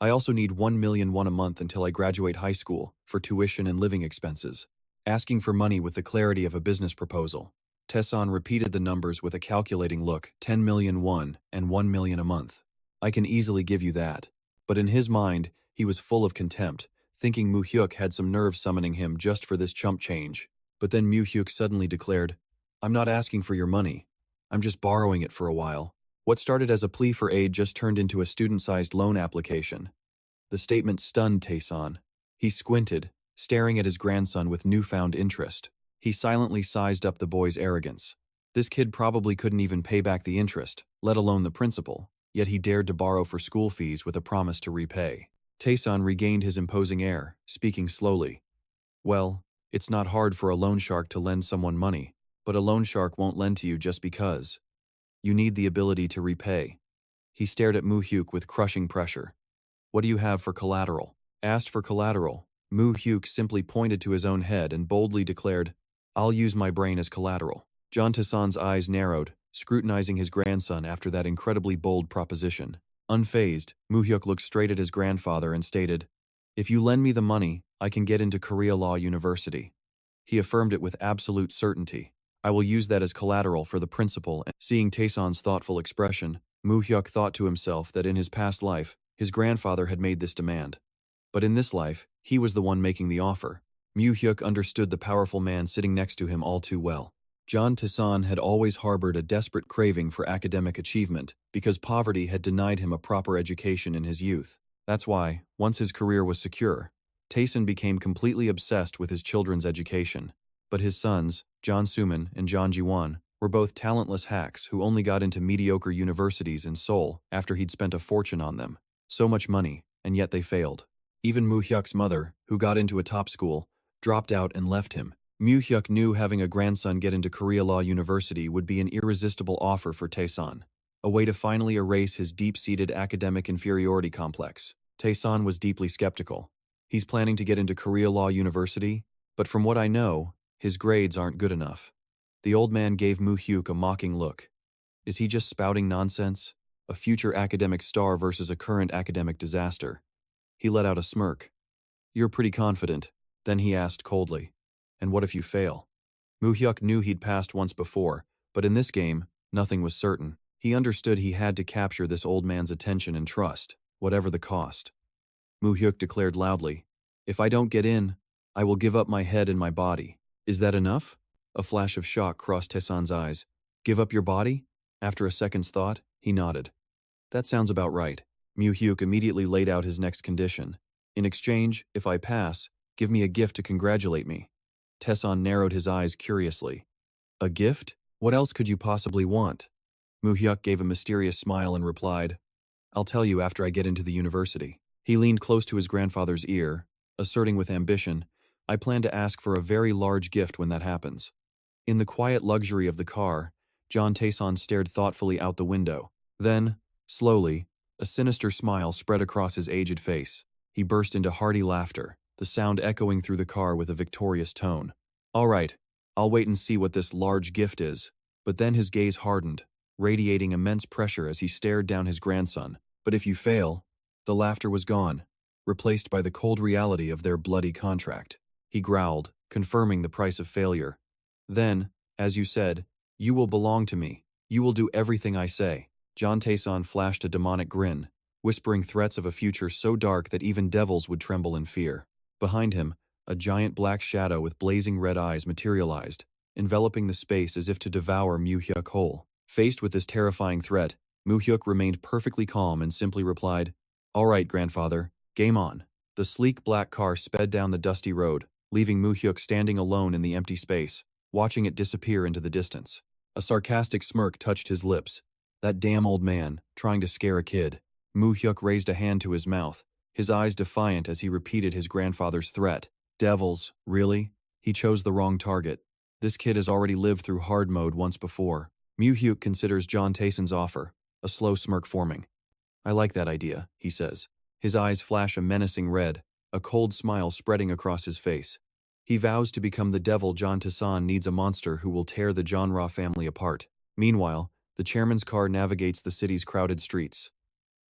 "I also need 1 million won a month until I graduate high school, for tuition and living expenses." Asking for money with the clarity of a business proposal, Taeson repeated the numbers with a calculating look, 10 million won and 1 million a month. "I can easily give you that." But in his mind, he was full of contempt, thinking Mu Hyuk had some nerve summoning him just for this chump change. But then Mu Hyuk suddenly declared, "I'm not asking for your money. I'm just borrowing it for a while." What started as a plea for aid just turned into a student-sized loan application. The statement stunned Taeson. He squinted, staring at his grandson with newfound interest. He silently sized up the boy's arrogance. This kid probably couldn't even pay back the interest, let alone the principal, yet he dared to borrow for school fees with a promise to repay. Taeson regained his imposing air, speaking slowly. "Well, it's not hard for a loan shark to lend someone money, but a loan shark won't lend to you just because. You need the ability to repay." He stared at Mu Hyuk with crushing pressure. "What do you have for collateral?" Asked for collateral, Mu Hyuk simply pointed to his own head and boldly declared, "I'll use my brain as collateral." John Tasan's eyes narrowed, scrutinizing his grandson after that incredibly bold proposition. Unfazed, Mu Hyuk looked straight at his grandfather and stated, "If you lend me the money, I can get into Korea Law University." He affirmed it with absolute certainty. "I will use that as collateral for the principal." Seeing Taesan's thoughtful expression, Mu Hyuk thought to himself that in his past life, his grandfather had made this demand. But in this life, he was the one making the offer. Mu Hyuk understood the powerful man sitting next to him all too well. John Taesan had always harbored a desperate craving for academic achievement because poverty had denied him a proper education in his youth. That's why, once his career was secure, Taesan became completely obsessed with his children's education. But his sons, John Suman and John Jiwon, were both talentless hacks who only got into mediocre universities in Seoul after he'd spent a fortune on them. So much money, and yet they failed. Even Mu Hyuk's mother, who got into a top school, dropped out and left him. Mu Hyuk knew having a grandson get into Korea Law University would be an irresistible offer for Taesan, a way to finally erase his deep-seated academic inferiority complex. Taesan was deeply skeptical. He's planning to get into Korea Law University, but from what I know, his grades aren't good enough. The old man gave Mu Hyuk a mocking look. Is he just spouting nonsense? A future academic star versus a current academic disaster. He let out a smirk. "You're pretty confident," then he asked coldly. "And what if you fail?" Mu Hyuk knew he'd passed once before, but in this game, nothing was certain. He understood he had to capture this old man's attention and trust, whatever the cost. Mu Hyuk declared loudly, "If I don't get in, I will give up my head and my body." "Is that enough?" A flash of shock crossed Taesan's eyes. "Give up your body?" After a second's thought, he nodded. "That sounds about right." Mu Hyuk immediately laid out his next condition. "In exchange, if I pass, give me a gift to congratulate me." Taesan narrowed his eyes curiously. "A gift? What else could you possibly want?" Mu Hyuk gave a mysterious smile and replied, "I'll tell you after I get into the university." He leaned close to his grandfather's ear, asserting with ambition, "I plan to ask for a very large gift when that happens." In the quiet luxury of the car, John Taesan stared thoughtfully out the window. Then, slowly, a sinister smile spread across his aged face. He burst into hearty laughter, the sound echoing through the car with a victorious tone. "All right, I'll wait and see what this large gift is." But then his gaze hardened, radiating immense pressure as he stared down his grandson. "But if you fail..." The laughter was gone, replaced by the cold reality of their bloody contract. He growled, confirming the price of failure. "Then, as you said, you will belong to me. You will do everything I say." John Taesan flashed a demonic grin, whispering threats of a future so dark that even devils would tremble in fear. Behind him, a giant black shadow with blazing red eyes materialized, enveloping the space as if to devour Mu Hyuk whole. Faced with this terrifying threat, Mu Hyuk remained perfectly calm and simply replied, "All right, grandfather, game on." The sleek black car sped down the dusty road, leaving Mu Hyuk standing alone in the empty space, watching it disappear into the distance. A sarcastic smirk touched his lips. That damn old man, trying to scare a kid. Mu Hyuk raised a hand to his mouth, his eyes defiant as he repeated his grandfather's threat. "Devils, really?" He chose the wrong target. This kid has already lived through hard mode once before. Mu Hyuk considers John Taesan's offer, a slow smirk forming. "I like that idea," he says. His eyes flash a menacing red, a cold smile spreading across his face. He vows to become the devil. John Taesan needs a monster who will tear the Genre family apart. Meanwhile, the chairman's car navigates the city's crowded streets.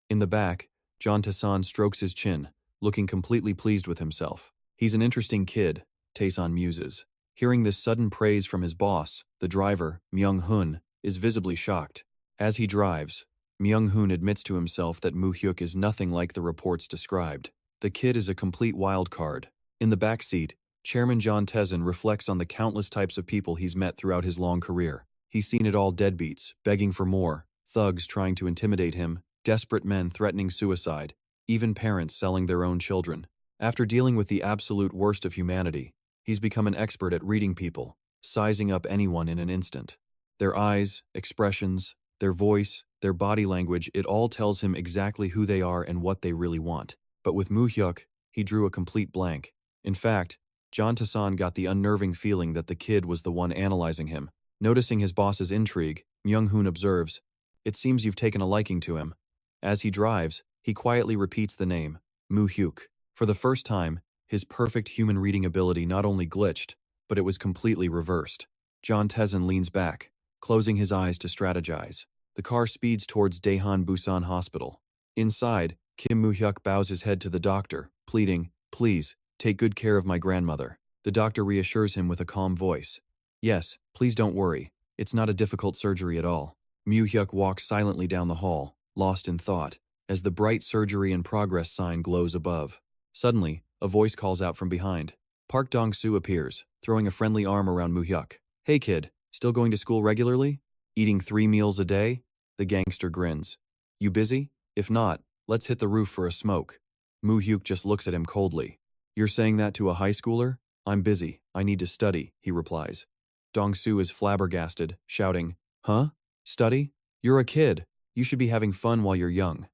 In the back, John Taesan strokes his chin, looking completely pleased with himself. He's an interesting kid, Taesan muses. Hearing this sudden praise from his boss, the driver, Myung-hun, is visibly shocked. As he drives, Myung-hun admits to himself that Mu Hyuk is nothing like the reports described. The kid is a complete wild card. In the back seat, Chairman John Taesan reflects on the countless types of people he's met throughout his long career. He's seen it all: deadbeats, begging for more, thugs trying to intimidate him, desperate men threatening suicide, even parents selling their own children. After dealing with the absolute worst of humanity, he's become an expert at reading people, sizing up anyone in an instant. Their eyes, expressions, their voice, their body language, it all tells him exactly who they are and what they really want. But with Mu Hyuk, he drew a complete blank. In fact, John Taesan got the unnerving feeling that the kid was the one analyzing him. Noticing his boss's intrigue, Myung-hun observes, "It seems you've taken a liking to him." As he drives, he quietly repeats the name, Mu Hyuk. For the first time, His perfect human reading ability not only glitched, but it was completely reversed. John Tezin leans back, closing his eyes to strategize. The car speeds towards Daehan Busan Hospital. Inside, Kim Mu Hyuk bows his head to the doctor, pleading, "Please, take good care of my grandmother." The doctor reassures him with a calm voice. "Yes, please don't worry. It's not a difficult surgery at all." Mu Hyuk walks silently down the hall, lost in thought, as the bright surgery in progress sign glows above. Suddenly, a voice calls out from behind. Park Dong-soo appears, throwing a friendly arm around Mu Hyuk. "Hey kid, still going to school regularly? Eating 3 meals a day?" The gangster grins. "You busy? If not, let's hit the roof for a smoke." Mu Hyuk just looks at him coldly. "You're saying that to a high schooler? I'm busy, I need to study," he replies. Dong-soo is flabbergasted, shouting, "Huh? Study? You're a kid. You should be having fun while you're young.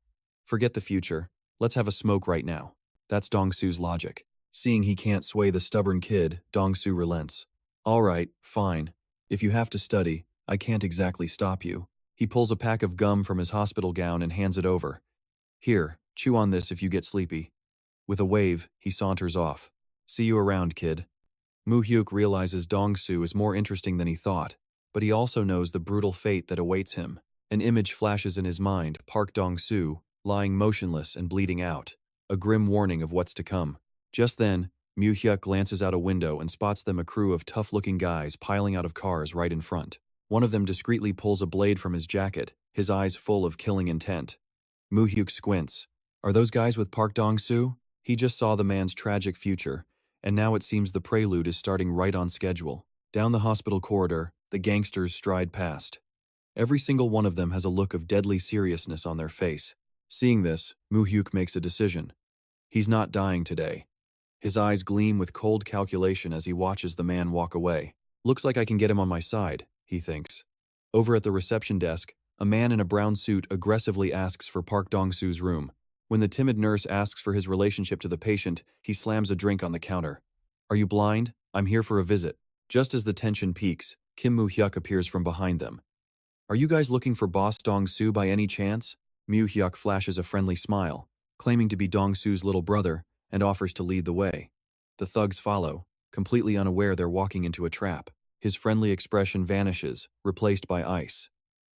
Forget the future. Let's have a smoke right now." That's Dong-soo's logic. Seeing he can't sway the stubborn kid, Dong-soo relents. "All right, fine. If you have to study, I can't exactly stop you." He pulls a pack of gum from his hospital gown and hands it over. "Here, chew on this if you get sleepy." With a wave, he saunters off. "See you around, kid." Mu Hyuk realizes Dong-soo is more interesting than he thought, but he also knows the brutal fate that awaits him. An image flashes in his mind, Park Dong-soo, lying motionless and bleeding out, a grim warning of what's to come. Just then, Mu Hyuk glances out a window and spots them a crew of tough-looking guys piling out of cars right in front. One of them discreetly pulls a blade from his jacket, his eyes full of killing intent. Mu Hyuk squints. Are those guys with Park Dong-soo? He just saw the man's tragic future, and now it seems the prelude is starting right on schedule. Down the hospital corridor, the gangsters stride past. Every single one of them has a look of deadly seriousness on their face. Seeing this, Mu Hyuk makes a decision. He's not dying today. His eyes gleam with cold calculation as he watches the man walk away. Looks like I can get him on my side, he thinks. Over at the reception desk, a man in a brown suit aggressively asks for Park Dong-soo's room. When the timid nurse asks for his relationship to the patient, he slams a drink on the counter. "Are you blind? I'm here for a visit." Just as the tension peaks, Kim Mu Hyuk appears from behind them. "Are you guys looking for Boss Dong-soo by any chance?" Mu Hyuk flashes a friendly smile, claiming to be Dong-soo's little brother, and offers to lead the way. The thugs follow, completely unaware they're walking into a trap. His friendly expression vanishes, replaced by ice.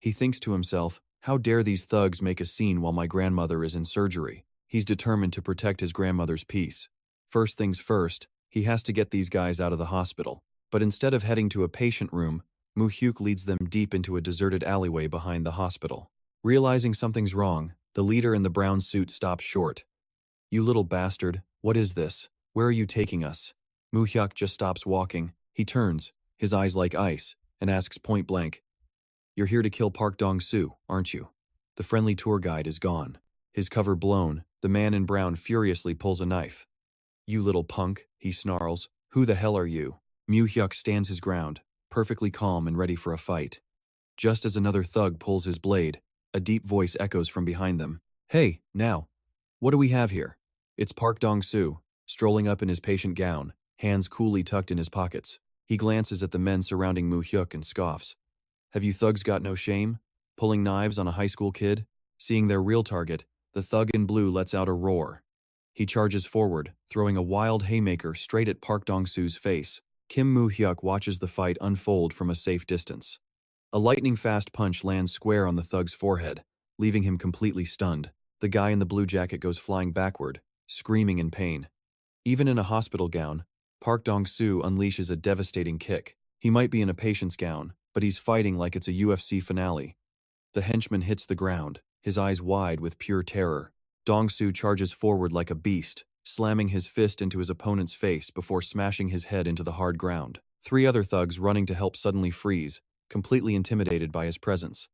He thinks to himself, how dare these thugs make a scene while my grandmother is in surgery? He's determined to protect his grandmother's peace. First things first, he has to get these guys out of the hospital. But instead of heading to a patient room, Mu Hyuk leads them deep into a deserted alleyway behind the hospital. Realizing something's wrong, the leader in the brown suit stops short. "You little bastard, what is this? Where are you taking us?" Mu Hyuk just stops walking. He turns, his eyes like ice, and asks point blank, "You're here to kill Park Dong-soo, aren't you?" The friendly tour guide is gone. His cover blown, the man in brown furiously pulls a knife. "You little punk," he snarls. "Who the hell are you?" Mu Hyuk stands his ground, perfectly calm and ready for a fight. Just as another thug pulls his blade, a deep voice echoes from behind them. "Hey, now. What do we have here?" It's Park Dong-soo, strolling up in his patient gown, hands coolly tucked in his pockets. He glances at the men surrounding Mu Hyuk and scoffs. "Have you thugs got no shame? Pulling knives on a high school kid?" Seeing their real target, the thug in blue lets out a roar. He charges forward, throwing a wild haymaker straight at Park Dong-soo's face. Kim Mu Hyuk watches the fight unfold from a safe distance. A lightning-fast punch lands square on the thug's forehead, leaving him completely stunned. The guy in the blue jacket goes flying backward, screaming in pain. Even in a hospital gown, Park Dong-soo unleashes a devastating kick. He might be in a patient's gown, but he's fighting like it's a UFC finale. The henchman hits the ground, his eyes wide with pure terror. Dong-soo charges forward like a beast, slamming his fist into his opponent's face before smashing his head into the hard ground. 3 other thugs running to help suddenly freeze, completely intimidated by his presence.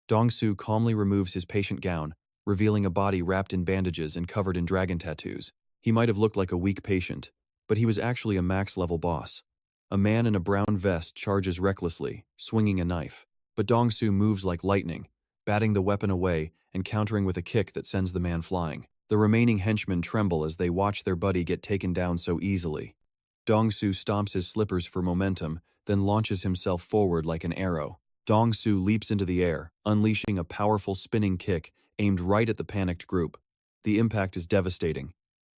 Dong-soo calmly removes his patient gown, revealing a body wrapped in bandages and covered in dragon tattoos. He might have looked like a weak patient, but he was actually a max-level boss. A man in a brown vest charges recklessly, swinging a knife. But Dong-soo moves like lightning, batting the weapon away and countering with a kick that sends the man flying. The remaining henchmen tremble as they watch their buddy get taken down so easily. Dong-soo stomps his slippers for momentum, then launches himself forward like an arrow. Dong-soo leaps into the air, unleashing a powerful spinning kick aimed right at the panicked group. The impact is devastating,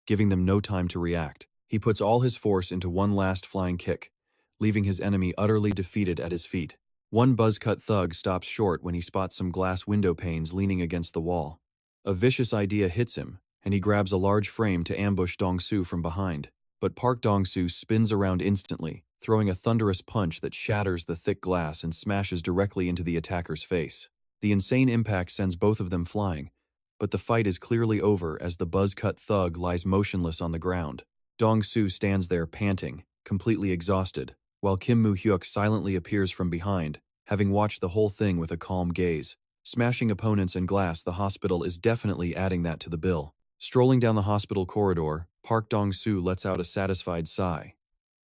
giving them no time to react. He puts all his force into one last flying kick, leaving his enemy utterly defeated at his feet. One buzz-cut thug stops short when he spots some glass window panes leaning against the wall. A vicious idea hits him, and he grabs a large frame to ambush Dong-soo from behind. But Park Dong-soo spins around instantly, throwing a thunderous punch that shatters the thick glass and smashes directly into the attacker's face. The insane impact sends both of them flying, but the fight is clearly over as the buzz-cut thug lies motionless on the ground. Dong-soo stands there panting, completely exhausted, while Mu Hyuk silently appears from behind, having watched the whole thing with a calm gaze. Smashing opponents and glass the hospital is definitely adding that to the bill. Strolling down the hospital corridor, Park Dong-soo lets out a satisfied sigh.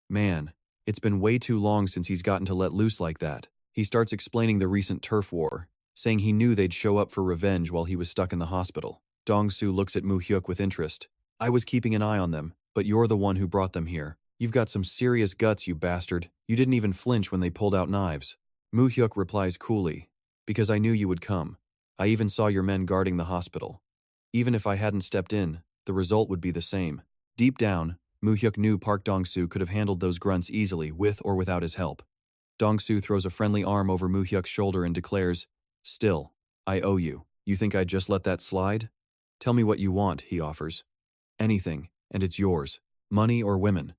Man, it's been way too long since he's gotten to let loose like that. He starts explaining the recent turf war, saying he knew they'd show up for revenge while he was stuck in the hospital. Dong-soo looks at Mu Hyuk with interest. I was keeping an eye on them, but you're the one who brought them here. You've got some serious guts, you bastard. You didn't even flinch when they pulled out knives. Mu Hyuk replies coolly, because I knew you would come. I even saw your men guarding the hospital. Even if I hadn't stepped in, the result would be the same. Deep down, Mu Hyuk knew Park Dong-soo could have handled those grunts easily with or without his help. Dong-soo throws a friendly arm over Mu Hyuk's shoulder and declares, Still, I owe you. You think I'd just let that slide? Tell me what you want, he offers. Anything, and it's yours. Money or women.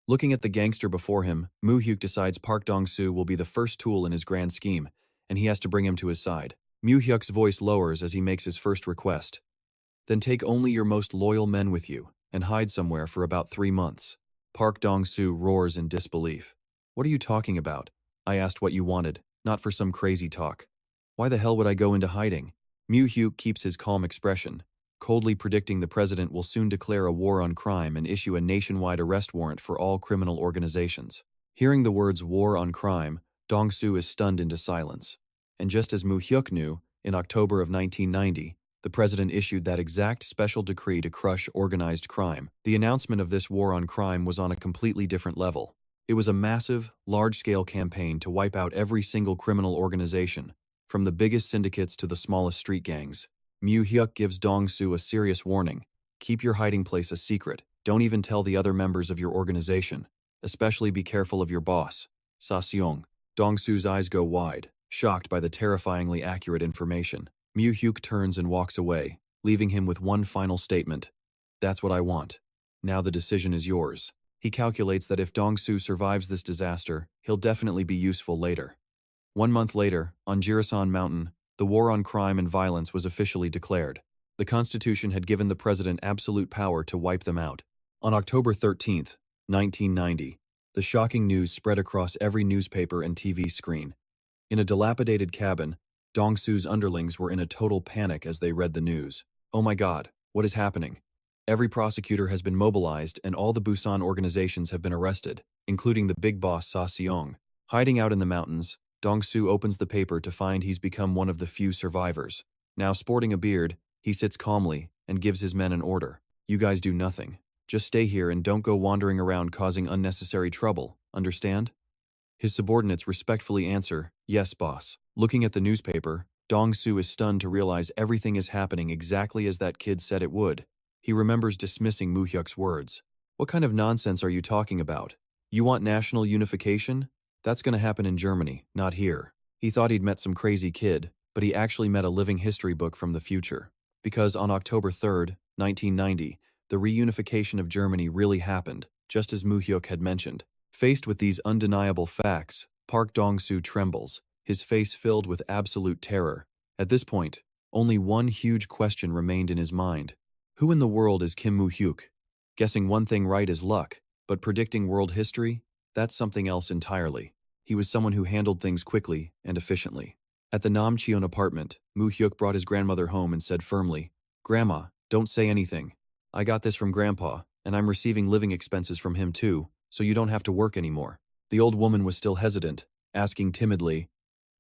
Looking at the gangster before him, Mu Hyuk decides Park Dong-soo will be the first tool in his grand scheme, and he has to bring him to his side. Mu Hyuk's voice lowers as he makes his first request. Then take only your most loyal men with you, and hide somewhere for about 3 months. Park Dong-soo roars in disbelief. What are you talking about? I asked what you wanted, not for some crazy talk. Why the hell would I go into hiding? Mu Hyuk keeps his calm expression, coldly predicting the president will soon declare a war on crime and issue a nationwide arrest warrant for all criminal organizations. Hearing the words war on crime, Dong-soo is stunned into silence. And just as Mu Hyuk knew, in October of 1990, the president issued that exact special decree to crush organized crime. The announcement of this war on crime was on a completely different level. It was a massive, large-scale campaign to wipe out every single criminal organization, from the biggest syndicates to the smallest street gangs. Mu Hyuk gives Dong-soo a serious warning. Keep your hiding place a secret. Don't even tell the other members of your organization. Especially be careful of your boss, Sa Seong. Dong-soo's eyes go wide, shocked by the terrifyingly accurate information. Mu Hyuk turns and walks away, leaving him with one final statement. That's what I want. Now the decision is yours. He calculates that if Dong-soo survives this disaster, he'll definitely be useful later. 1 month later, on Jirisan Mountain, the war on crime and violence was officially declared. The Constitution had given the president absolute power to wipe them out. On October 13th, 1990, the shocking news spread across every newspaper and TV screen. In a dilapidated cabin, Dong-soo's underlings were in a total panic as they read the news. Oh my God, what is happening? Every prosecutor has been mobilized and all the Busan organizations have been arrested, including the big boss Sa Seong. Hiding out in the mountains, Dong-soo opens the paper to find he's become one of the few survivors. Now sporting a beard, he sits calmly and gives his men an order. You guys do nothing. Just stay here and don't go wandering around causing unnecessary trouble, understand? His subordinates respectfully answer, yes, boss. Looking at the newspaper, Dong-soo is stunned to realize everything is happening exactly as that kid said it would. He remembers dismissing Mu Hyuk's words. What kind of nonsense are you talking about? You want national unification? That's gonna happen in Germany, not here. He thought he'd met some crazy kid, but he actually met a living history book from the future. Because on October 3rd, 1990, the reunification of Germany really happened, just as Mu Hyuk had mentioned. Faced with these undeniable facts, Park Dong-soo trembles, his face filled with absolute terror. At this point, only one huge question remained in his mind. Who in the world is Mu Hyuk? Guessing one thing right is luck, but predicting world history? That's something else entirely. He was someone who handled things quickly and efficiently. At the Namcheon apartment, Mu Hyuk brought his grandmother home and said firmly, Grandma, don't say anything. I got this from Grandpa, and I'm receiving living expenses from him too, so you don't have to work anymore. The old woman was still hesitant, asking timidly,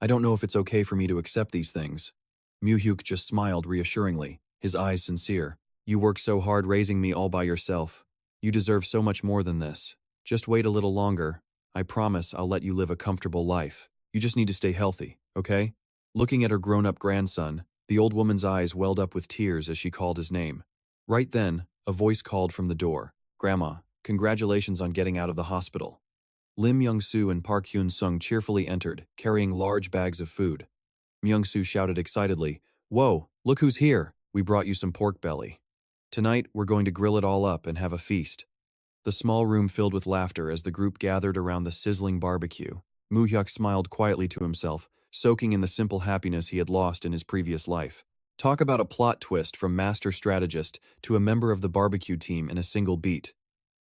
I don't know if it's okay for me to accept these things. Mu Hyuk just smiled reassuringly, his eyes sincere. You worked so hard raising me all by yourself. You deserve so much more than this. Just wait a little longer. I promise I'll let you live a comfortable life. You just need to stay healthy, okay? Looking at her grown-up grandson, the old woman's eyes welled up with tears as she called his name. Right then, a voice called from the door. Grandma, Congratulations on getting out of the hospital. Lim Young-soo and Park Hyun-sung cheerfully entered, carrying large bags of food. Myung-soo shouted excitedly, "Whoa, look who's here! We brought you some pork belly. Tonight, we're going to grill it all up and have a feast." The small room filled with laughter as the group gathered around the sizzling barbecue. Mu Hyuk smiled quietly to himself, soaking in the simple happiness he had lost in his previous life. Talk about a plot twist from master strategist to a member of the barbecue team in a single beat.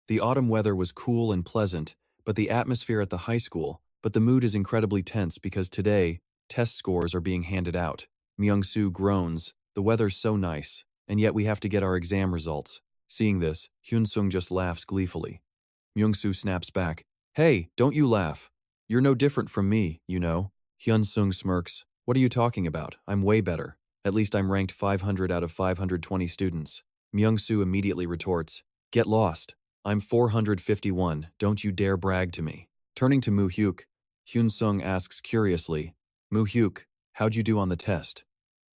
The autumn weather was cool and pleasant, but the mood is incredibly tense because today, test scores are being handed out. Myung-soo groans, "The weather's so nice, and yet we have to get our exam results." Seeing this, Hyun-sung just laughs gleefully. Myung-soo snaps back, "Hey, don't you laugh. You're no different from me, you know." Hyun-sung smirks, "What are you talking about? I'm way better. At least I'm ranked 500 out of 520 students." Myung-soo immediately retorts, "Get lost. I'm 451, don't you dare brag to me." Turning to Mu Hyuk, Hyun-sung asks curiously, "Mu Hyuk, how'd you do on the test?"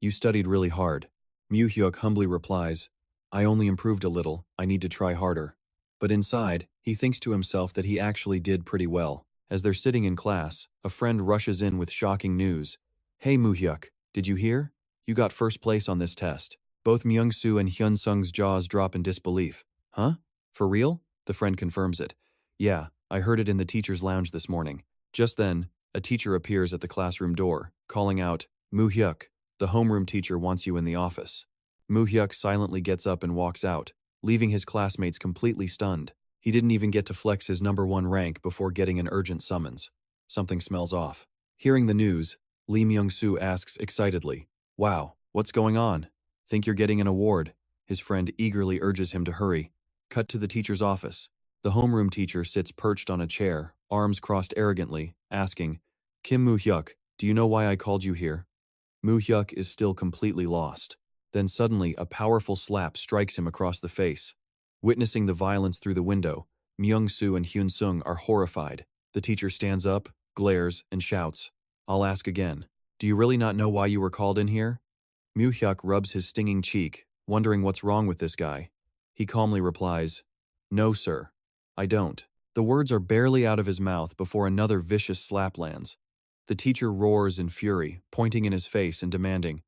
"You studied really hard." Mu Hyuk humbly replies, "I only improved a little, I need to try harder." But inside, he thinks to himself that he actually did pretty well. As they're sitting in class, a friend rushes in with shocking news. "Hey Mu Hyuk, did you hear? You got first place on this test." Both Myung-soo and Hyun-sung's jaws drop in disbelief. "Huh? For real?" The friend confirms it. "Yeah, I heard it in the teacher's lounge this morning." Just then, a teacher appears at the classroom door, calling out, "Mu Hyuk, the homeroom teacher wants you in the office." Mu Hyuk silently gets up and walks out, leaving his classmates completely stunned. He didn't even get to flex his #1 rank before getting an urgent summons. Something smells off. Hearing the news, Lee Myung-soo asks excitedly, "Wow, what's going on? Think you're getting an award?" His friend eagerly urges him to hurry. Cut to the teacher's office. The homeroom teacher sits perched on a chair, arms crossed arrogantly, asking, "Kim Mu Hyuk, do you know why I called you here?" Mu Hyuk is still completely lost. Then suddenly, a powerful slap strikes him across the face. Witnessing the violence through the window, Myung-soo and Hyun-sung are horrified. The teacher stands up, glares, and shouts, "I'll ask again. Do you really not know why you were called in here?" Mu Hyuk rubs his stinging cheek, wondering what's wrong with this guy. He calmly replies, "No, sir. I don't." The words are barely out of his mouth before another vicious slap lands. The teacher roars in fury, pointing in his face and demanding,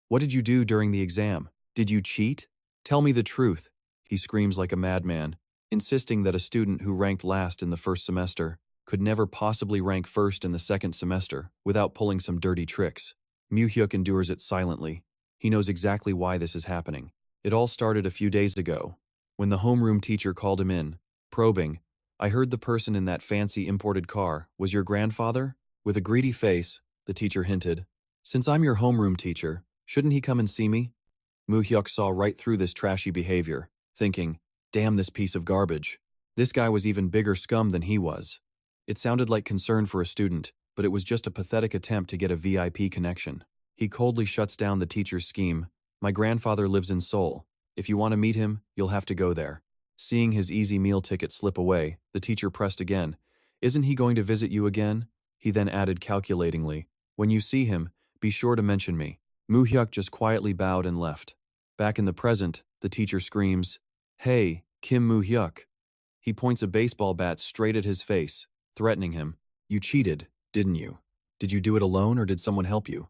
"What did you do during the exam? Did you cheat? Tell me the truth." He screams like a madman, insisting that a student who ranked last in the first semester could never possibly rank first in the second semester without pulling some dirty tricks. Mu Hyuk endures it silently. He knows exactly why this is happening. It all started a few days ago, when the homeroom teacher called him in, probing, "I heard the person in that fancy imported car was your grandfather?" With a greedy face, the teacher hinted, "Since I'm your homeroom teacher, shouldn't he come and see me?" Mu Hyuk saw right through this trashy behavior, thinking, "Damn this piece of garbage. This guy was even bigger scum than he was." It sounded like concern for a student, but it was just a pathetic attempt to get a VIP connection. He coldly shuts down the teacher's scheme. "My grandfather lives in Seoul. If you want to meet him, you'll have to go there." Seeing his easy meal ticket slip away, the teacher pressed again. "Isn't he going to visit you again?" He then added calculatingly, "When you see him, be sure to mention me." Mu Hyuk just quietly bowed and left. Back in the present, the teacher screams, "Hey, Kim Mu Hyuk." He points a baseball bat straight at his face, threatening him. "You cheated, didn't you? Did you do it alone or did someone help you?"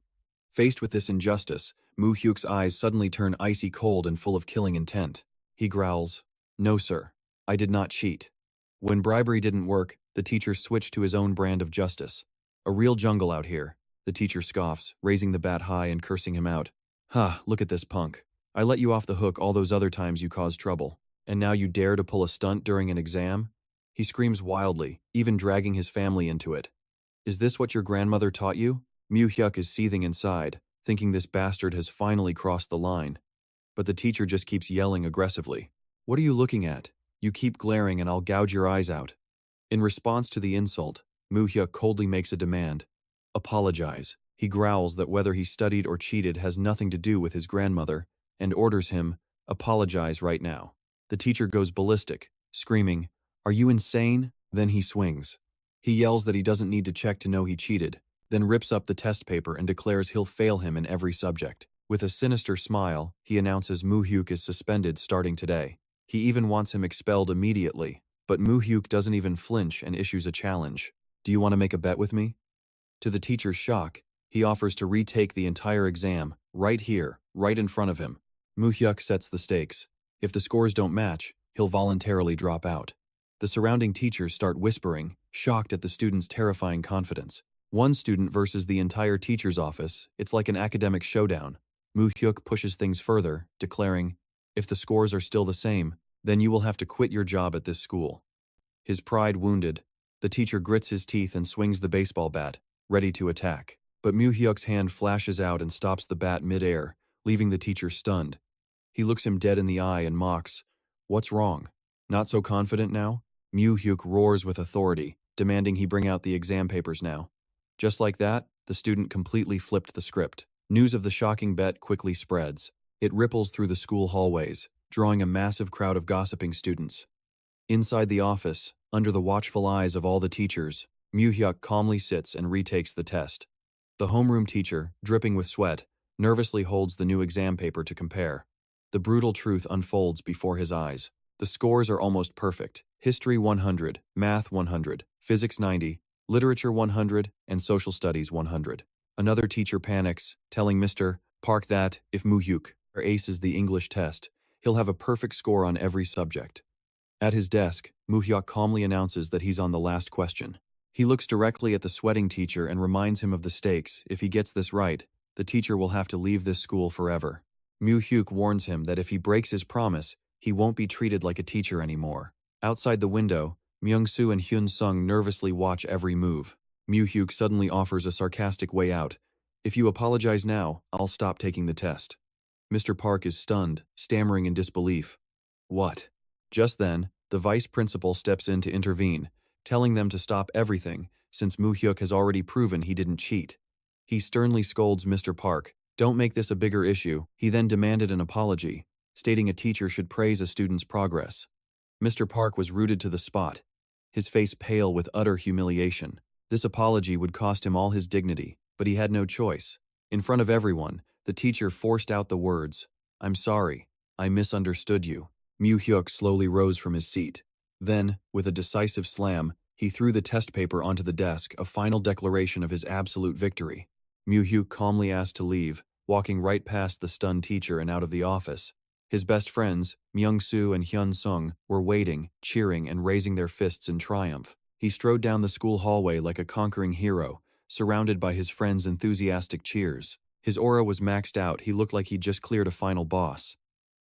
Faced with this injustice, Mu Hyuk's eyes suddenly turn icy cold and full of killing intent. He growls, "No, sir. I did not cheat." When bribery didn't work, the teacher switched to his own brand of justice. "A real jungle out here," the teacher scoffs, raising the bat high and cursing him out. "Ha, look at this punk. I let you off the hook all those other times you caused trouble. And now you dare to pull a stunt during an exam?" He screams wildly, even dragging his family into it. "Is this what your grandmother taught you?" Mu Hyuk is seething inside, thinking this bastard has finally crossed the line. But the teacher just keeps yelling aggressively. "What are you looking at? You keep glaring and I'll gouge your eyes out." In response to the insult, Mu Hyuk coldly makes a demand. "Apologize." He growls that whether he studied or cheated has nothing to do with his grandmother, and orders him, "Apologize right now." The teacher goes ballistic, screaming, "Are you insane?" Then he swings. He yells that he doesn't need to check to know he cheated, then rips up the test paper and declares he'll fail him in every subject. With a sinister smile, he announces Mu Hyuk is suspended starting today. He even wants him expelled immediately. But Mu Hyuk doesn't even flinch and issues a challenge. Do you want to make a bet with me? To the teacher's shock, he offers to retake the entire exam, right here, right in front of him. Mu Hyuk sets the stakes. If the scores don't match, he'll voluntarily drop out. The surrounding teachers start whispering, shocked at the student's terrifying confidence. One student versus the entire teacher's office, it's like an academic showdown. Mu Hyuk pushes things further, declaring, if the scores are still the same, then you will have to quit your job at this school. His pride wounded, the teacher grits his teeth and swings the baseball bat, ready to attack. But Mu Hyuk's hand flashes out and stops the bat mid-air, leaving the teacher stunned. He looks him dead in the eye and mocks, "What's wrong? Not so confident now?" Mu Hyuk roars with authority, demanding he bring out the exam papers now. Just like that, the student completely flipped the script. News of the shocking bet quickly spreads. It ripples through the school hallways, drawing a massive crowd of gossiping students. Inside the office, under the watchful eyes of all the teachers, Mu Hyuk calmly sits and retakes the test. The homeroom teacher, dripping with sweat, nervously holds the new exam paper to compare. The brutal truth unfolds before his eyes. The scores are almost perfect. History 100, Math 100, Physics 90, Literature 100, and Social Studies 100. Another teacher panics, telling Mr. Park that, if Mu Hyuk aces the English test, he'll have a perfect score on every subject. At his desk, Mu Hyuk calmly announces that he's on the last question. He looks directly at the sweating teacher and reminds him of the stakes. If he gets this right, the teacher will have to leave this school forever. Mu Hyuk warns him that if he breaks his promise, he won't be treated like a teacher anymore. Outside the window, Myung-soo and Hyun-sung nervously watch every move. Mu Hyuk suddenly offers a sarcastic way out. If you apologize now, I'll stop taking the test. Mr. Park is stunned, stammering in disbelief. What? Just then, the vice principal steps in to intervene, telling them to stop everything, since Mu Hyuk has already proven he didn't cheat. He sternly scolds Mr. Park, "Don't make this a bigger issue." He then demanded an apology, stating a teacher should praise a student's progress. Mr. Park was rooted to the spot, his face pale with utter humiliation. This apology would cost him all his dignity, but he had no choice. In front of everyone, the teacher forced out the words, "I'm sorry, I misunderstood you." Mu Hyuk slowly rose from his seat. Then, with a decisive slam, he threw the test paper onto the desk, a final declaration of his absolute victory. Mu Hyuk calmly asked to leave, walking right past the stunned teacher and out of the office. His best friends, Myung-soo and Hyun-sung, were waiting, cheering, and raising their fists in triumph. He strode down the school hallway like a conquering hero, surrounded by his friends' enthusiastic cheers. His aura was maxed out. He looked like he'd just cleared a final boss.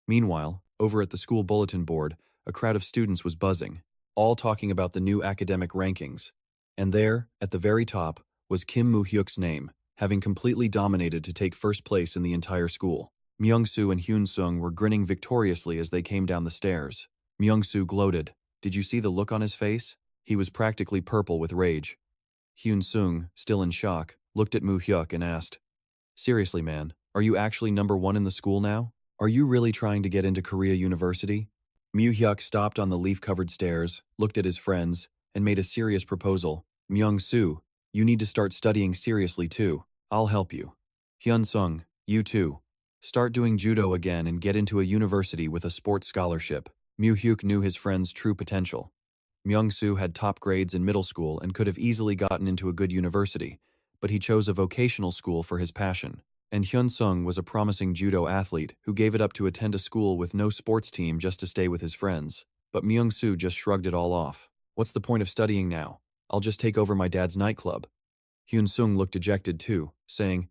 Meanwhile, over at the school bulletin board, a crowd of students was buzzing, all talking about the new academic rankings. And there, at the very top, was Kim Mu Hyuk's name, having completely dominated to take first place in the entire school. Myung-soo and Hyun-sung were grinning victoriously as they came down the stairs. Myung-soo gloated. Did you see the look on his face? He was practically purple with rage. Hyun-sung, still in shock, looked at Mu Hyuk and asked, "Seriously, man, are you actually number one in the school now? Are you really trying to get into Korea University?" Mu Hyuk stopped on the leaf-covered stairs, looked at his friends, and made a serious proposal. "Myung-soo, you need to start studying seriously too. I'll help you. Hyun-sung, you too. Start doing judo again and get into a university with a sports scholarship." Mu Hyuk knew his friend's true potential. Myung-soo had top grades in middle school and could have easily gotten into a good university, but he chose a vocational school for his passion. And Hyun-sung was a promising judo athlete who gave it up to attend a school with no sports team just to stay with his friends. But Myung-soo just shrugged it all off. "What's the point of studying now? I'll just take over my dad's nightclub." Hyun-sung looked dejected too, saying,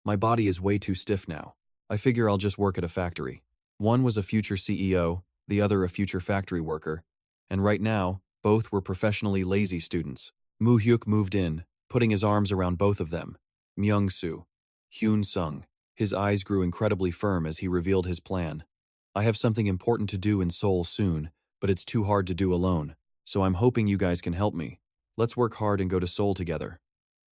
"My body is way too stiff now. I figure I'll just work at a factory." One was a future CEO, the other a future factory worker, and right now, both were professionally lazy students. Mu Hyuk moved in, putting his arms around both of them. Myung-soo, Hyun-sung. His eyes grew incredibly firm as he revealed his plan. "I have something important to do in Seoul soon, but it's too hard to do alone, so I'm hoping you guys can help me. Let's work hard and go to Seoul together."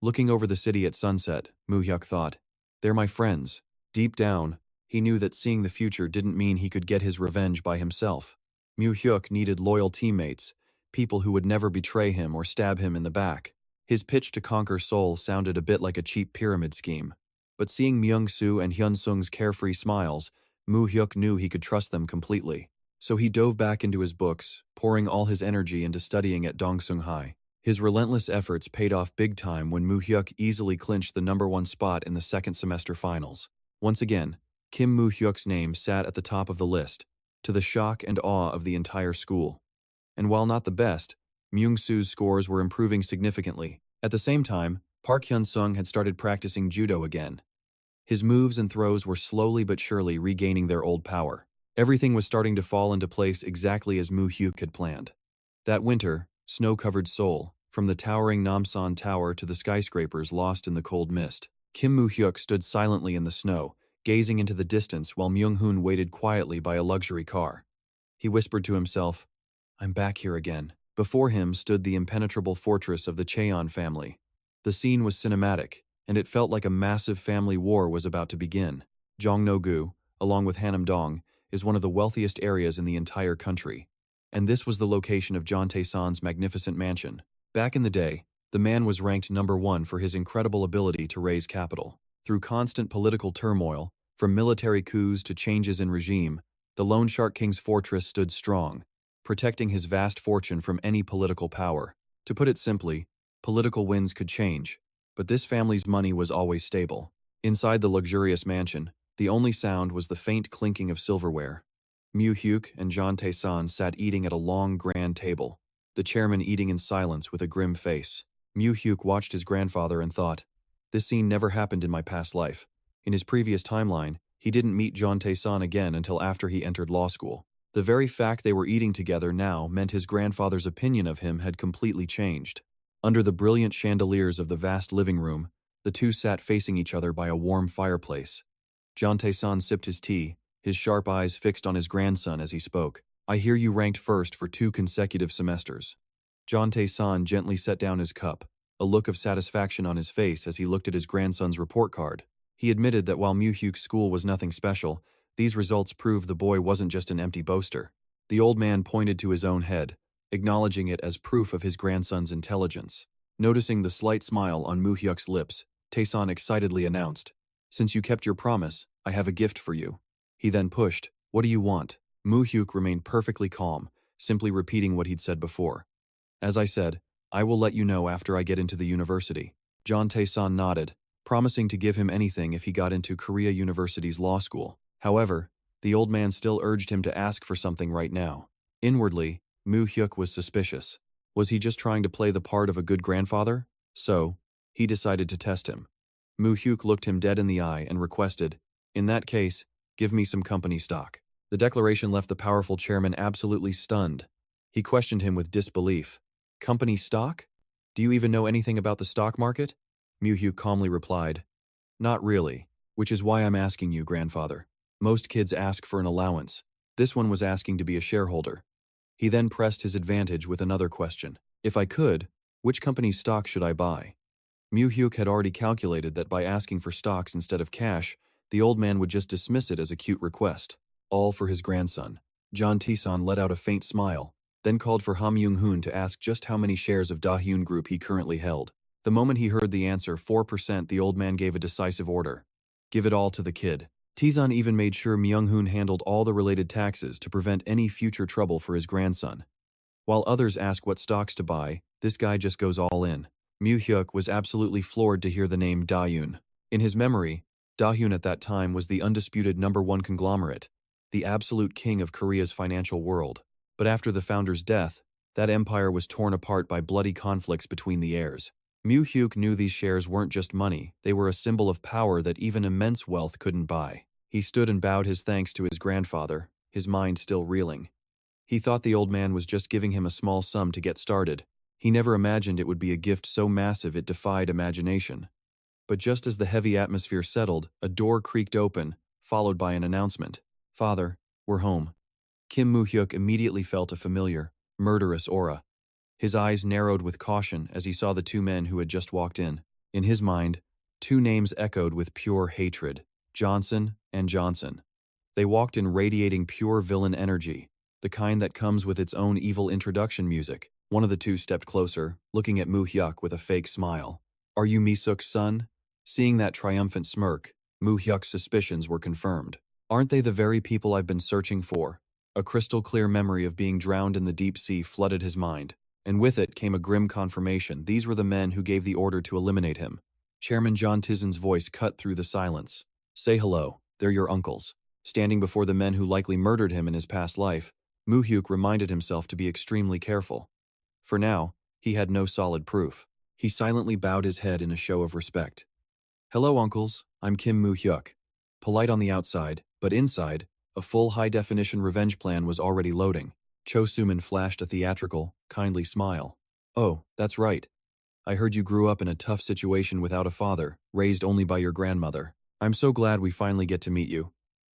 Looking over the city at sunset, Mu Hyuk thought, "They're my friends." Deep down, he knew that seeing the future didn't mean he could get his revenge by himself. Mu Hyuk needed loyal teammates, people who would never betray him or stab him in the back. His pitch to conquer Seoul sounded a bit like a cheap pyramid scheme. But seeing Myung-soo and Hyun-sung's carefree smiles, Mu Hyuk knew he could trust them completely. So he dove back into his books, pouring all his energy into studying at Dongsung High. His relentless efforts paid off big time when Mu Hyuk easily clinched the #1 spot in the second semester finals. Once again, Kim Mu Hyuk's name sat at the top of the list, to the shock and awe of the entire school. And while not the best, Myung-soo's scores were improving significantly. At the same time, Park Hyun-sung had started practicing judo again. His moves and throws were slowly but surely regaining their old power. Everything was starting to fall into place exactly as Mu Hyuk had planned. That winter, snow-covered Seoul, from the towering Namsan Tower to the skyscrapers lost in the cold mist, Kim Mu Hyuk stood silently in the snow, gazing into the distance while Myung-hoon waited quietly by a luxury car. He whispered to himself, "I'm back here again." Before him stood the impenetrable fortress of the Cheon family. The scene was cinematic, and it felt like a massive family war was about to begin. Jongno-gu, along with Hanam-dong, is one of the wealthiest areas in the entire country. And this was the location of John Tae-san's magnificent mansion. Back in the day, the man was ranked #1 for his incredible ability to raise capital. Through constant political turmoil, from military coups to changes in regime, the Lone Shark King's fortress stood strong, protecting his vast fortune from any political power. To put it simply, political winds could change, but this family's money was always stable. Inside the luxurious mansion, the only sound was the faint clinking of silverware. Mu Hyuk and John Tae-san sat eating at a long, grand table, the chairman eating in silence with a grim face. Mu Hyuk watched his grandfather and thought, "This scene never happened in my past life." In his previous timeline, he didn't meet John Tae-san again until after he entered law school. The very fact they were eating together now meant his grandfather's opinion of him had completely changed. Under the brilliant chandeliers of the vast living room, the two sat facing each other by a warm fireplace. John Tae-san sipped his tea, his sharp eyes fixed on his grandson as he spoke. "I hear you ranked first for 2 consecutive semesters." John Tae-san gently set down his cup, a look of satisfaction on his face as he looked at his grandson's report card. He admitted that while Mu Hyuk's school was nothing special, these results proved the boy wasn't just an empty boaster. The old man pointed to his own head, acknowledging it as proof of his grandson's intelligence. Noticing the slight smile on Mu Hyuk's lips, Tae-san excitedly announced, "Since you kept your promise, I have a gift for you." He then pushed, "What do you want?" Mu Hyuk remained perfectly calm, simply repeating what he'd said before. "As I said, I will let you know after I get into the university." John Tae-san nodded, promising to give him anything if he got into Korea University's law school. However, the old man still urged him to ask for something right now. Inwardly, Mu Hyuk was suspicious. Was he just trying to play the part of a good grandfather? So, he decided to test him. Mu Hyuk looked him dead in the eye and requested, "In that case, give me some company stock." The declaration left the powerful chairman absolutely stunned. He questioned him with disbelief. "Company stock? Do you even know anything about the stock market?" Mu Hyuk calmly replied, "Not really, which is why I'm asking you, grandfather. Most kids ask for an allowance. This one was asking to be a shareholder." He then pressed his advantage with another question. "If I could, which company's stock should I buy?" Mu Hyuk had already calculated that by asking for stocks instead of cash, the old man would just dismiss it as a cute request. All for his grandson. John Tae-san let out a faint smile, then called for Ha Myung-hoon to ask just how many shares of Da-hyun Group he currently held. The moment he heard the answer, 4%, the old man gave a decisive order. Give it all to the kid. Tae-san even made sure Myung-hoon handled all the related taxes to prevent any future trouble for his grandson. While others ask what stocks to buy, this guy just goes all in. Mu Hyuk was absolutely floored to hear the name Da-hyun. In his memory, Da-hyun at that time was the undisputed #1 conglomerate, the absolute king of Korea's financial world. But after the founder's death, that empire was torn apart by bloody conflicts between the heirs. Mu Hyuk knew these shares weren't just money, they were a symbol of power that even immense wealth couldn't buy. He stood and bowed his thanks to his grandfather, his mind still reeling. He thought the old man was just giving him a small sum to get started. He never imagined it would be a gift so massive it defied imagination. But just as the heavy atmosphere settled, a door creaked open, followed by an announcement. "Father, we're home." Kim Mu Hyuk immediately felt a familiar, murderous aura. His eyes narrowed with caution as he saw the 2 men who had just walked in. In his mind, 2 names echoed with pure hatred, Johnson and Johnson. They walked in radiating pure villain energy, the kind that comes with its own evil introduction music. One of the 2 stepped closer, looking at Mu Hyuk with a fake smile. "Are you Mi-suk's son?" Seeing that triumphant smirk, Mu Hyuk's suspicions were confirmed. "Aren't they the very people I've been searching for?" A crystal-clear memory of being drowned in the deep sea flooded his mind, and with it came a grim confirmation. These were the men who gave the order to eliminate him. Chairman John Tizen's voice cut through the silence. "Say hello, they're your uncles." Standing before the men who likely murdered him in his past life, Mu Hyuk reminded himself to be extremely careful. For now, he had no solid proof. He silently bowed his head in a show of respect. "Hello, uncles, I'm Kim Mu Hyuk." Polite on the outside, but inside, a full high-definition revenge plan was already loading. Cho Suman flashed a theatrical, kindly smile. "Oh, that's right. I heard you grew up in a tough situation without a father, raised only by your grandmother. I'm so glad we finally get to meet you."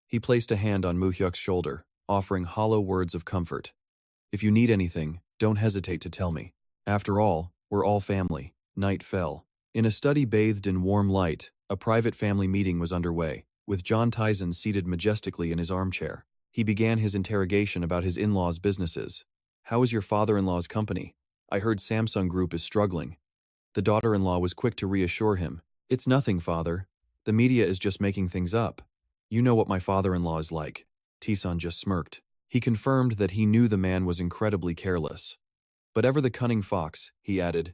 He placed a hand on Mu Hyuk's shoulder, offering hollow words of comfort. "If you need anything, don't hesitate to tell me. After all, we're all family." Night fell. In a study bathed in warm light, a private family meeting was underway, with John Tizen seated majestically in his armchair. He began his interrogation about his in-laws' businesses. "How is your father-in-law's company? I heard Samsung Group is struggling." The daughter-in-law was quick to reassure him. "It's nothing, father. The media is just making things up. You know what my father-in-law is like." Tisan just smirked. He confirmed that he knew the man was incredibly careless. "But ever the cunning fox," he added.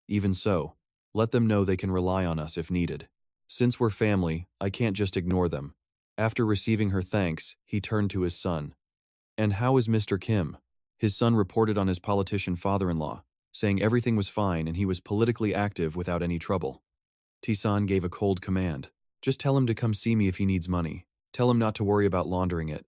"Even so, let them know they can rely on us if needed. Since we're family, I can't just ignore them." After receiving her thanks, he turned to his son. "And how is Mr. Kim?" His son reported on his politician father-in-law, saying everything was fine and he was politically active without any trouble. Tisan gave a cold command. "Just tell him to come see me if he needs money. Tell him not to worry about laundering it."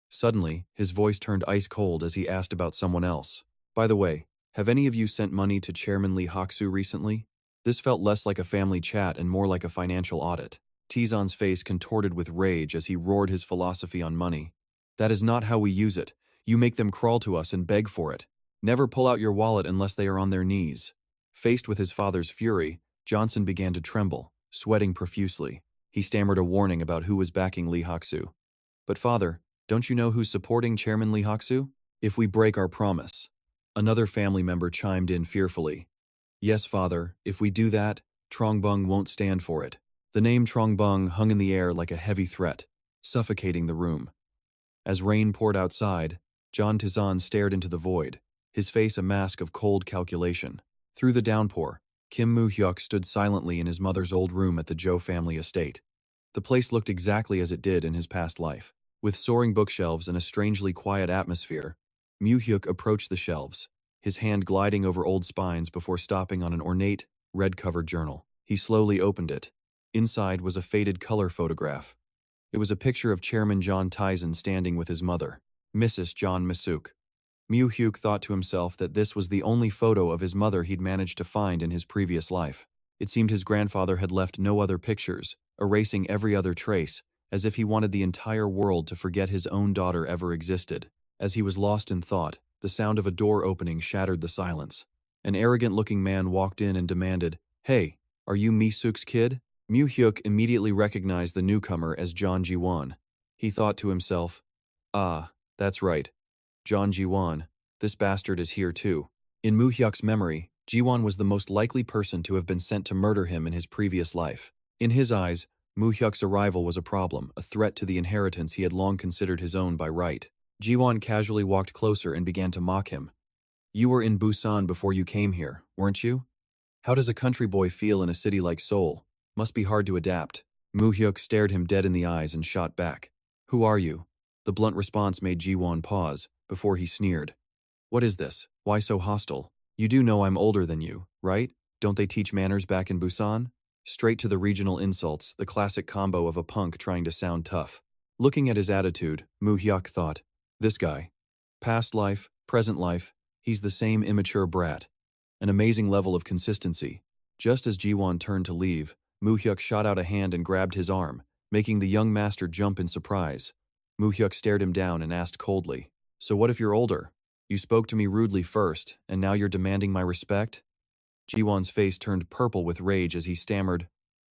Suddenly, his voice turned ice-cold as he asked about someone else. "By the way, have any of you sent money to Chairman Lee Hak-soo recently?" This felt less like a family chat and more like a financial audit. Tizan's face contorted with rage as he roared his philosophy on money. "That is not how we use it. You make them crawl to us and beg for it. Never pull out your wallet unless they are on their knees." Faced with his father's fury, Johnson began to tremble, sweating profusely. He stammered a warning about who was backing Lee Hak-soo. "But father, don't you know who's supporting Chairman Lee Hak-soo? If we break our promise." Another family member chimed in fearfully. "Yes, father, if we do that, Trongbung won't stand for it." The name Trongbung hung in the air like a heavy threat, suffocating the room. As rain poured outside, John Tizan stared into the void, his face a mask of cold calculation. Through the downpour, Kim Mu Hyuk stood silently in his mother's old room at the Jo family estate. The place looked exactly as it did in his past life. With soaring bookshelves and a strangely quiet atmosphere, Mu Hyuk approached the shelves, his hand gliding over old spines before stopping on an ornate, red-covered journal. He slowly opened it. Inside was a faded color photograph. It was a picture of Chairman John Tizen standing with his mother, Mrs. John Misuk. Mu Hyuk thought to himself that this was the only photo of his mother he'd managed to find in his previous life. It seemed his grandfather had left no other pictures, erasing every other trace, as if he wanted the entire world to forget his own daughter ever existed. As he was lost in thought, the sound of a door opening shattered the silence. An arrogant-looking man walked in and demanded, "Hey, are you Misuk's kid?" Mu Hyuk immediately recognized the newcomer as John Ji-won. He thought to himself, "Ah, that's right. John Ji-won, this bastard is here too." In Mu Hyuk's memory, Ji-won was the most likely person to have been sent to murder him in his previous life. In his eyes, Mu Hyuk's arrival was a problem, a threat to the inheritance he had long considered his own by right. Ji-won casually walked closer and began to mock him. "You were in Busan before you came here, weren't you? How does a country boy feel in a city like Seoul? Must be hard to adapt." Mu Hyuk stared him dead in the eyes and shot back. "Who are you?" The blunt response made Ji-won pause, before he sneered. "What is this? Why so hostile? You do know I'm older than you, right? Don't they teach manners back in Busan?" Straight to the regional insults, the classic combo of a punk trying to sound tough. Looking at his attitude, Mu Hyuk thought, "This guy. Past life, present life, he's the same immature brat." An amazing level of consistency. Just as Ji-won turned to leave, Mu Hyuk shot out a hand and grabbed his arm, making the young master jump in surprise. Mu Hyuk stared him down and asked coldly, "So what if you're older? You spoke to me rudely first, and now you're demanding my respect?" Ji-won's face turned purple with rage as he stammered,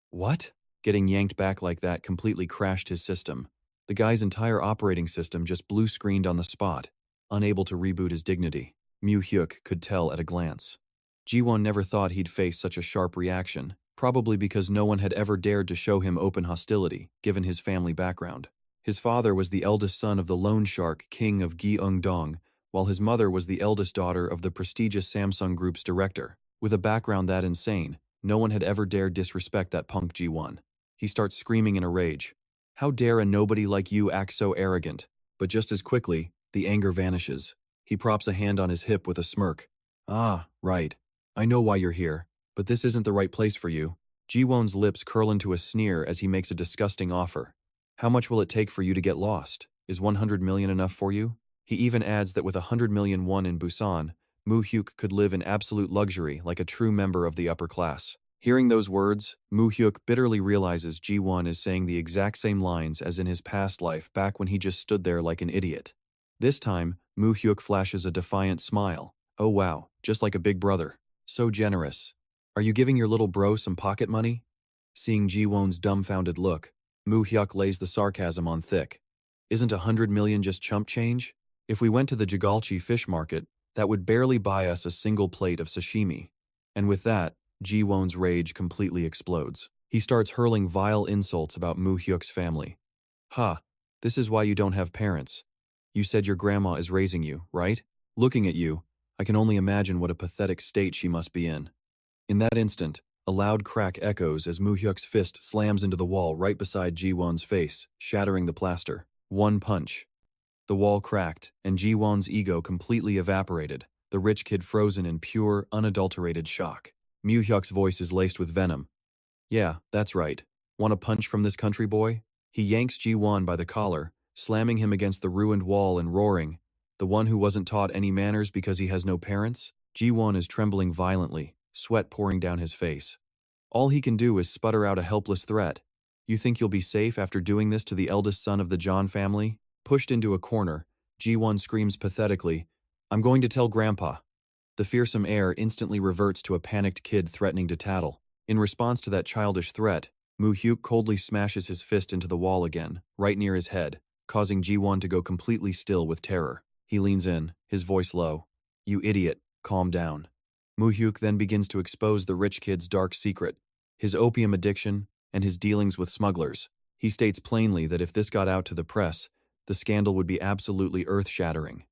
"What?" Getting yanked back like that completely crashed his system. The guy's entire operating system just blue-screened on the spot, unable to reboot his dignity. Mu Hyuk could tell at a glance. Ji-won never thought he'd face such a sharp reaction, probably because no one had ever dared to show him open hostility, given his family background. His father was the eldest son of the loan shark king of Gyeongdong, while his mother was the eldest daughter of the prestigious Samsung Group's director. With a background that insane, no one had ever dared disrespect that punk G1. He starts screaming in a rage. How dare a nobody like you act so arrogant? But just as quickly, the anger vanishes. He props a hand on his hip with a smirk. Ah, right. I know why you're here, but this isn't the right place for you. Ji-won's lips curl into a sneer as he makes a disgusting offer. How much will it take for you to get lost? Is 100 million enough for you? He even adds that with 100 million won in Busan, Mu Hyuk could live in absolute luxury like a true member of the upper class. Hearing those words, Mu Hyuk bitterly realizes Ji-won is saying the exact same lines as in his past life back when he just stood there like an idiot. This time, Mu Hyuk flashes a defiant smile. Oh wow, just like a big brother. So generous. Are you giving your little bro some pocket money? Seeing Ji-won's dumbfounded look, Mu Hyuk lays the sarcasm on thick. Isn't 100 million just chump change? If we went to the Jigalchi fish market, that would barely buy us a single plate of sashimi. And with that, Ji-won's rage completely explodes. He starts hurling vile insults about Mu Hyuk's family. Ha, this is why you don't have parents. You said your grandma is raising you, right? Looking at you, I can only imagine what a pathetic state she must be in. In that instant, a loud crack echoes as Mu Hyuk's fist slams into the wall right beside Ji-won's face, shattering the plaster. One punch. The wall cracked, and Ji-won's ego completely evaporated, the rich kid frozen in pure, unadulterated shock. Mu Hyuk's voice is laced with venom. Yeah, that's right. Want a punch from this country boy? He yanks Ji-won by the collar, slamming him against the ruined wall and roaring. The one who wasn't taught any manners because he has no parents? Ji-won is trembling violently, sweat pouring down his face. All he can do is sputter out a helpless threat. You think you'll be safe after doing this to the eldest son of the John family? Pushed into a corner, Ji-won screams pathetically, I'm going to tell Grandpa. The fearsome air instantly reverts to a panicked kid threatening to tattle. In response to that childish threat, Mu Hyuk coldly smashes his fist into the wall again, right near his head, causing Ji-won to go completely still with terror. He leans in, his voice low. You idiot, calm down. Mu Hyuk then begins to expose the rich kid's dark secret, his opium addiction, and his dealings with smugglers. He states plainly that if this got out to the press, the scandal would be absolutely earth-shattering.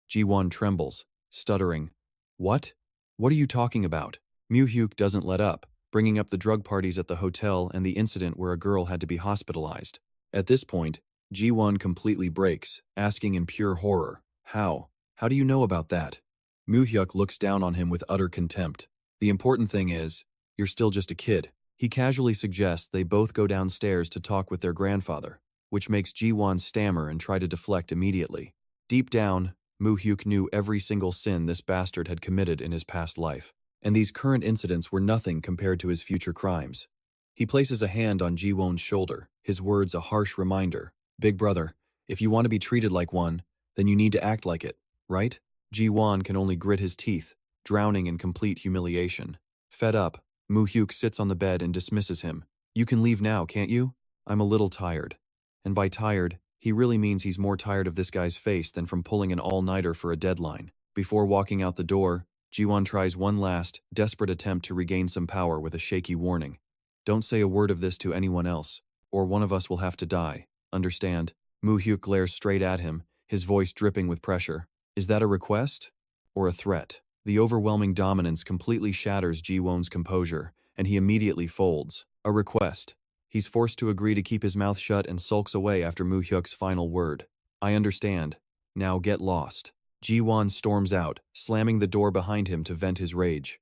Ji-won trembles, stuttering. What? What are you talking about? Mu Hyuk doesn't let up, bringing up the drug parties at the hotel and the incident where a girl had to be hospitalized. At this point, Ji-won completely breaks, asking in pure horror, How? How do you know about that? Mu Hyuk looks down on him with utter contempt. The important thing is, you're still just a kid. He casually suggests they both go downstairs to talk with their grandfather, which makes Ji-won stammer and try to deflect immediately. Deep down, Mu Hyuk knew every single sin this bastard had committed in his past life, and these current incidents were nothing compared to his future crimes. He places a hand on Ji-won's shoulder, his words a harsh reminder. Big brother, if you want to be treated like one, then you need to act like it, right? Ji-won can only grit his teeth, drowning in complete humiliation. Fed up, Mu Hyuk sits on the bed and dismisses him. You can leave now, can't you? I'm a little tired. And by tired, he really means he's more tired of this guy's face than from pulling an all-nighter for a deadline. Before walking out the door, Ji-won tries one last, desperate attempt to regain some power with a shaky warning. Don't say a word of this to anyone else, or one of us will have to die. Understand? Mu Hyuk glares straight at him, his voice dripping with pressure. Is that a request? Or a threat? The overwhelming dominance completely shatters Ji-won's composure, and he immediately folds. A request. He's forced to agree to keep his mouth shut and sulks away after Mu Hyuk's final word. I understand. Now get lost. Ji-won storms out, slamming the door behind him to vent his rage.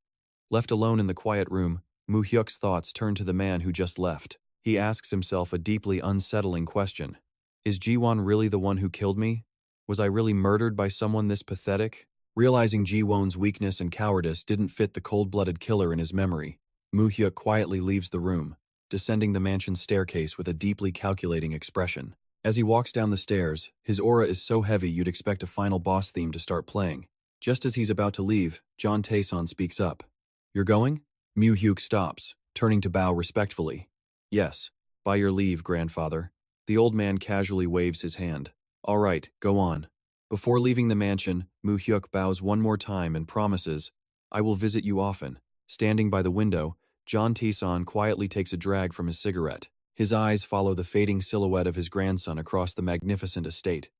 Left alone in the quiet room, Mu Hyuk's thoughts turn to the man who just left. He asks himself a deeply unsettling question. Is Ji-won really the one who killed me? Was I really murdered by someone this pathetic? Realizing Ji-won's weakness and cowardice didn't fit the cold-blooded killer in his memory, Mu Hyuk quietly leaves the room, descending the mansion's staircase with a deeply calculating expression. As he walks down the stairs, his aura is so heavy you'd expect a final boss theme to start playing. Just as he's about to leave, John Taeson speaks up. You're going? Mu Hyuk stops, turning to bow respectfully. Yes, by your leave, grandfather. The old man casually waves his hand. All right, go on. Before leaving the mansion, Mu Hyuk bows one more time and promises, I will visit you often. Standing by the window, John Taeson quietly takes a drag from his cigarette. His eyes follow the fading silhouette of his grandson across the magnificent estate.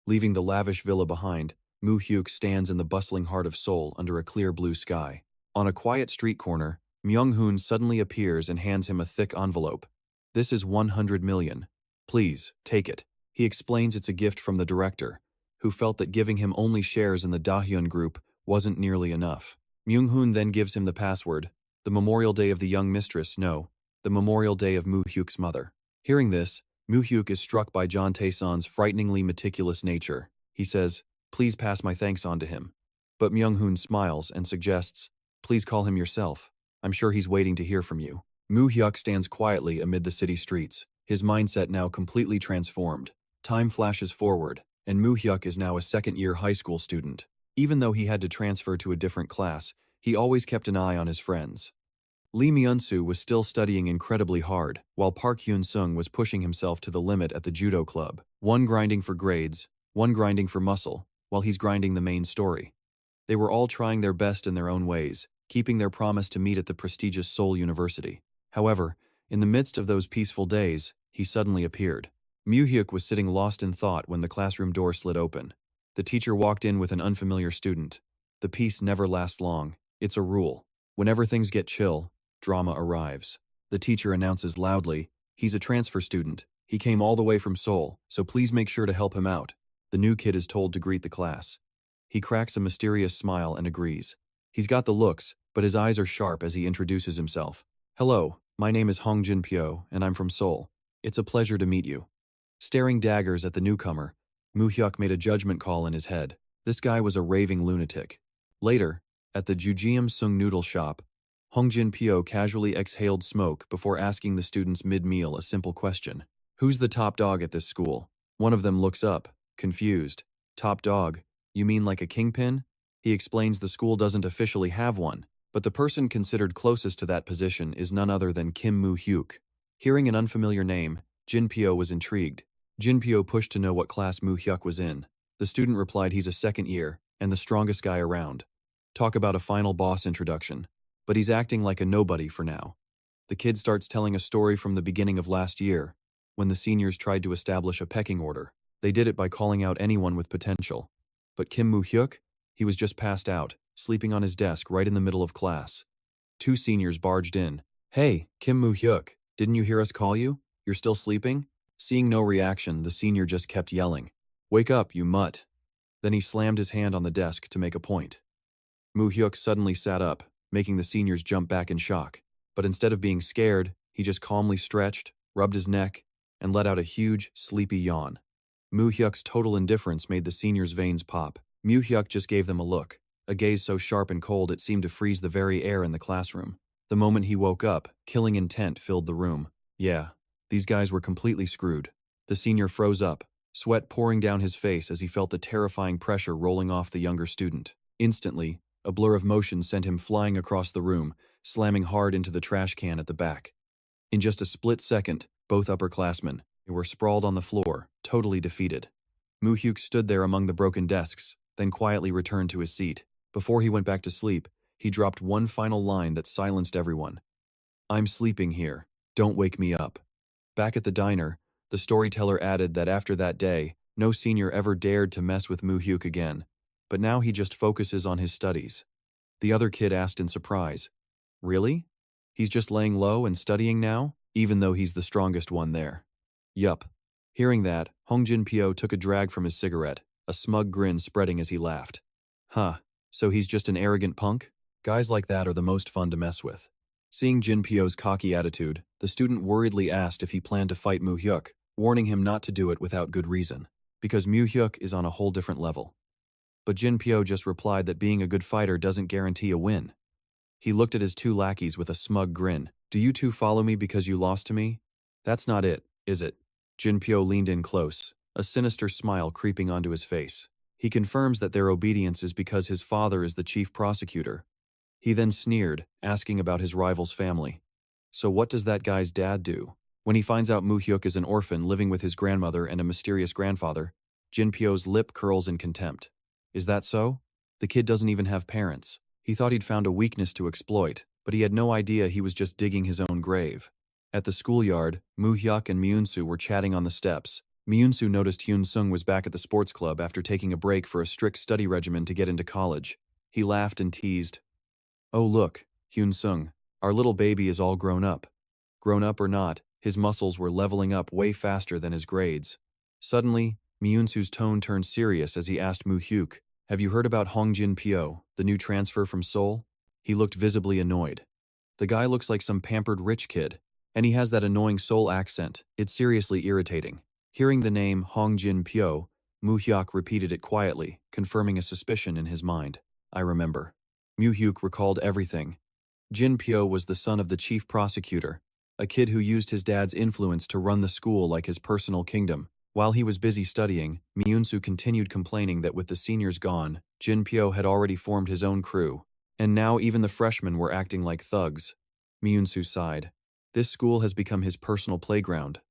Leaving the lavish villa behind, Mu Hyuk stands in the bustling heart of Seoul under a clear blue sky. On a quiet street corner, Myung-hoon suddenly appears and hands him a thick envelope. "This is 100 million. Please, take it." He explains it's a gift from the director, who felt that giving him only shares in the Dahyun group wasn't nearly enough. Myung-hoon then gives him the password, the memorial day of the young mistress, no, the memorial day of Mu Hyuk's mother. Hearing this, Mu Hyuk is struck by John Tae-san's frighteningly meticulous nature. He says, "Please pass my thanks on to him." But Myung-hoon smiles and suggests, "Please call him yourself. I'm sure he's waiting to hear from you." Mu Hyuk stands quietly amid the city streets, his mindset now completely transformed. Time flashes forward, and Mu Hyuk is now a second-year high school student. Even though he had to transfer to a different class, he always kept an eye on his friends. Lee Myun-soo was still studying incredibly hard, while Park Hyun-sung was pushing himself to the limit at the judo club. One grinding for grades, one grinding for muscle, while he's grinding the main story. They were all trying their best in their own ways, keeping their promise to meet at the prestigious Seoul University. However, in the midst of those peaceful days, he suddenly appeared. Mu Hyuk was sitting lost in thought when the classroom door slid open. The teacher walked in with an unfamiliar student. The peace never lasts long. It's a rule. Whenever things get chill, drama arrives. The teacher announces loudly, "He's a transfer student. He came all the way from Seoul, so please make sure to help him out." The new kid is told to greet the class. He cracks a mysterious smile and agrees. He's got the looks, but his eyes are sharp as he introduces himself. "Hello, my name is Hong Jin-pyo, and I'm from Seoul. It's a pleasure to meet you." Staring daggers at the newcomer, Mu Hyuk made a judgment call in his head. This guy was a raving lunatic. Later, at the Jujeum Sung noodle shop, Hong Jin-pyo casually exhaled smoke before asking the students mid-meal a simple question. "Who's the top dog at this school?" One of them looks up, confused. "Top dog? You mean like a kingpin?" He explains the school doesn't officially have one, but the person considered closest to that position is none other than Kim Mu Hyuk. Hearing an unfamiliar name, Jin-pyo was intrigued. Jin-pyo pushed to know what class Mu Hyuk was in. The student replied he's a second year, and the strongest guy around. Talk about a final boss introduction. But he's acting like a nobody for now. The kid starts telling a story from the beginning of last year, when the seniors tried to establish a pecking order. They did it by calling out anyone with potential. But Kim Mu Hyuk? He was just passed out, sleeping on his desk right in the middle of class. Two seniors barged in. "Hey, Kim Mu Hyuk, didn't you hear us call you? You're still sleeping?" Seeing no reaction, the senior just kept yelling, "Wake up, you mutt." Then he slammed his hand on the desk to make a point. Mu Hyuk suddenly sat up, making the seniors jump back in shock. But instead of being scared, he just calmly stretched, rubbed his neck, and let out a huge, sleepy yawn. Mu Hyuk's total indifference made the seniors' veins pop. Mu Hyuk just gave them a look, a gaze so sharp and cold it seemed to freeze the very air in the classroom. The moment he woke up, killing intent filled the room. Yeah, these guys were completely screwed. The senior froze up, sweat pouring down his face as he felt the terrifying pressure rolling off the younger student. Instantly, a blur of motion sent him flying across the room, slamming hard into the trash can at the back. In just a split second, both upperclassmen were sprawled on the floor, totally defeated. Mu Hyuk stood there among the broken desks, then quietly returned to his seat. Before he went back to sleep, he dropped one final line that silenced everyone. "I'm sleeping here. Don't wake me up." Back at the diner, the storyteller added that after that day, no senior ever dared to mess with Mu Hyuk again. But now he just focuses on his studies. The other kid asked in surprise, "Really? He's just laying low and studying now, even though he's the strongest one there?" Yup. Hearing that, Hong Jin-pyo took a drag from his cigarette, a smug grin spreading as he laughed. "Huh, so he's just an arrogant punk? Guys like that are the most fun to mess with." Seeing Jin-pyo's cocky attitude, the student worriedly asked if he planned to fight Mu Hyuk, warning him not to do it without good reason, because Mu Hyuk is on a whole different level. But Jin-pyo just replied that being a good fighter doesn't guarantee a win. He looked at his two lackeys with a smug grin. "Do you two follow me because you lost to me? That's not it, is it?" Jin-pyo leaned in close, a sinister smile creeping onto his face. He confirms that their obedience is because his father is the chief prosecutor. He then sneered, asking about his rival's family. "So what does that guy's dad do?" When he finds out Mu Hyuk is an orphan living with his grandmother and a mysterious grandfather, Jin-pyo's lip curls in contempt. Is that so? The kid doesn't even have parents. He thought he'd found a weakness to exploit, but he had no idea he was just digging his own grave. At the schoolyard, Mu Hyuk and Myunsu were chatting on the steps. Myunsu noticed Hyun Sung was back at the sports club after taking a break for a strict study regimen to get into college. He laughed and teased, "Oh look, Hyun Sung, our little baby is all grown up." Grown up or not, his muscles were leveling up way faster than his grades. Suddenly, Myunsu's tone turned serious as he asked Mu Hyuk, "Have you heard about Hongjin Pyo, the new transfer from Seoul?" He looked visibly annoyed. The guy looks like some pampered rich kid, and he has that annoying Seoul accent. It's seriously irritating. Hearing the name Hongjin Pyo, Mu Hyuk repeated it quietly, confirming a suspicion in his mind. "I remember." Mu Hyuk recalled everything. Jin Pyo was the son of the chief prosecutor, a kid who used his dad's influence to run the school like his personal kingdom. While he was busy studying, Myunsu continued complaining that with the seniors gone, Jin Pyo had already formed his own crew, and now even the freshmen were acting like thugs. Myunsu sighed. This school has become his personal playground.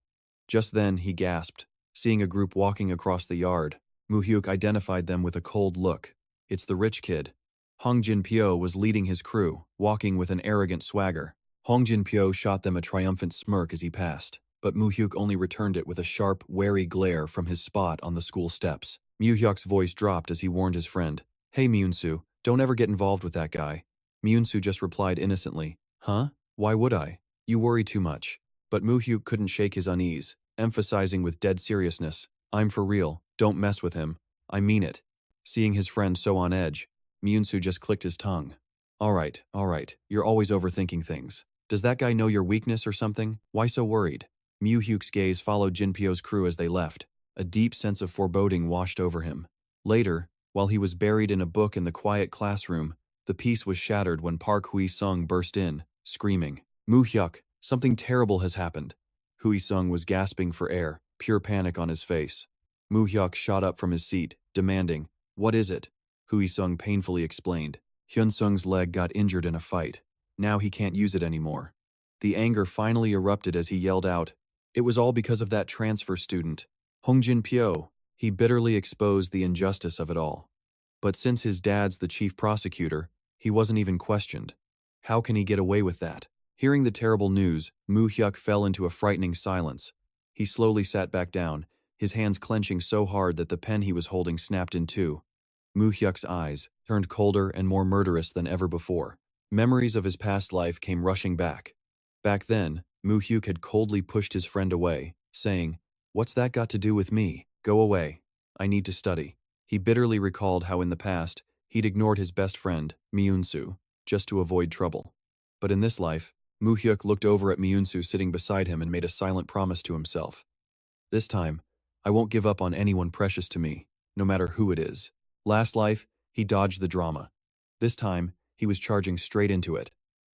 Just then, he gasped, seeing a group walking across the yard. Mu Hyuk identified them with a cold look. It's the rich kid. Hong Jin Pyo was leading his crew, walking with an arrogant swagger. Hong Jin Pyo shot them a triumphant smirk as he passed, but Mu Hyuk only returned it with a sharp, wary glare from his spot on the school steps. Mu Hyuk's voice dropped as he warned his friend, "Hey Myunsu, don't ever get involved with that guy." Myunsu just replied innocently, "Huh? Why would I? You worry too much." But Mu Hyuk couldn't shake his unease, emphasizing with dead seriousness, "I'm for real, don't mess with him. I mean it." Seeing his friend so on edge, Myunsu just clicked his tongue. All right, you're always overthinking things. Does that guy know your weakness or something? Why so worried?" Mu Hyuk's gaze followed Jin Pyo's crew as they left. A deep sense of foreboding washed over him. Later, while he was buried in a book in the quiet classroom, the peace was shattered when Park Hui-sung burst in, screaming, "Mu Hyuk, something terrible has happened." Hui-sung was gasping for air, pure panic on his face. Mu Hyuk shot up from his seat, demanding, "What is it?" Hui-sung painfully explained. Hyun Sung's leg got injured in a fight. Now he can't use it anymore. The anger finally erupted as he yelled out, "It was all because of that transfer student, Hongjin Pyo." He bitterly exposed the injustice of it all. But since his dad's the chief prosecutor, he wasn't even questioned. How can he get away with that? Hearing the terrible news, Mu Hyuk fell into a frightening silence. He slowly sat back down, his hands clenching so hard that the pen he was holding snapped in two. Mu Hyuk's eyes turned colder and more murderous than ever before. Memories of his past life came rushing back. Back then, Mu Hyuk had coldly pushed his friend away, saying, "What's that got to do with me? Go away. I need to study." He bitterly recalled how in the past, he'd ignored his best friend, Myunsu, just to avoid trouble. But in this life, Mu Hyuk looked over at Myunsu sitting beside him and made a silent promise to himself. "This time, I won't give up on anyone precious to me, no matter who it is." Last life, he dodged the drama. This time, he was charging straight into it.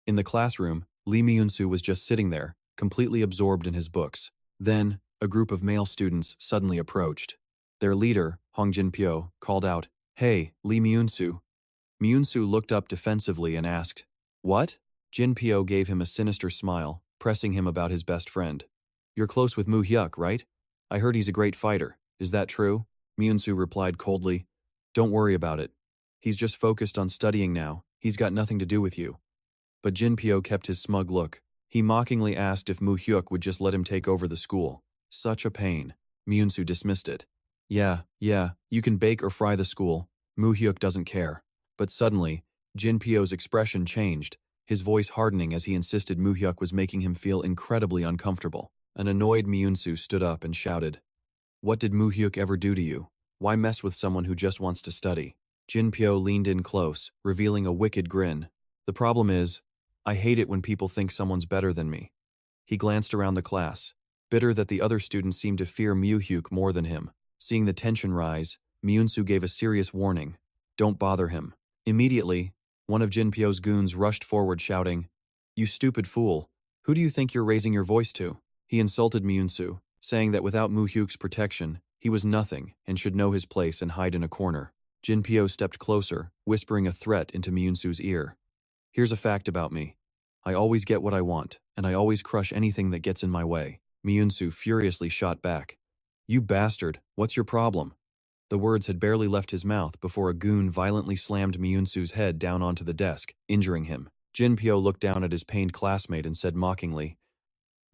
In the classroom, Lee Myunsu was just sitting there, completely absorbed in his books. Then, a group of male students suddenly approached. Their leader, Hongjin Pyo, called out, "Hey, Lee Myunsu." Myunsu looked up defensively and asked, "What?" Jin Pyo gave him a sinister smile, pressing him about his best friend. "You're close with Mu Hyuk, right? I heard he's a great fighter. Is that true?" Myunsu replied coldly, "Don't worry about it. He's just focused on studying now. He's got nothing to do with you." But Jin Pyo kept his smug look. He mockingly asked if Mu Hyuk would just let him take over the school. Such a pain. Myunsu dismissed it. Yeah, you can bake or fry the school. Mu Hyuk doesn't care." But suddenly, Jin Pyo's expression changed, his voice hardening as he insisted Mu Hyuk was making him feel incredibly uncomfortable. An annoyed Myunsu stood up and shouted, "What did Mu Hyuk ever do to you? Why mess with someone who just wants to study?" Jin Pyo leaned in close, revealing a wicked grin. "The problem is, I hate it when people think someone's better than me." He glanced around the class, bitter that the other students seemed to fear Mu Hyuk more than him. Seeing the tension rise, Myunsu gave a serious warning. "Don't bother him." Immediately, one of Jin Pyo's goons rushed forward shouting, "You stupid fool, who do you think you're raising your voice to?" He insulted Myunsu, saying that without Mu Hyuk's protection, he was nothing and should know his place and hide in a corner. Jin Pyo stepped closer, whispering a threat into Myunsu's ear. "Here's a fact about me. I always get what I want, and I always crush anything that gets in my way." Myunsu furiously shot back. "You bastard, what's your problem?" The words had barely left his mouth before a goon violently slammed Myunsu's head down onto the desk, injuring him. Jin Pyo looked down at his pained classmate and said mockingly,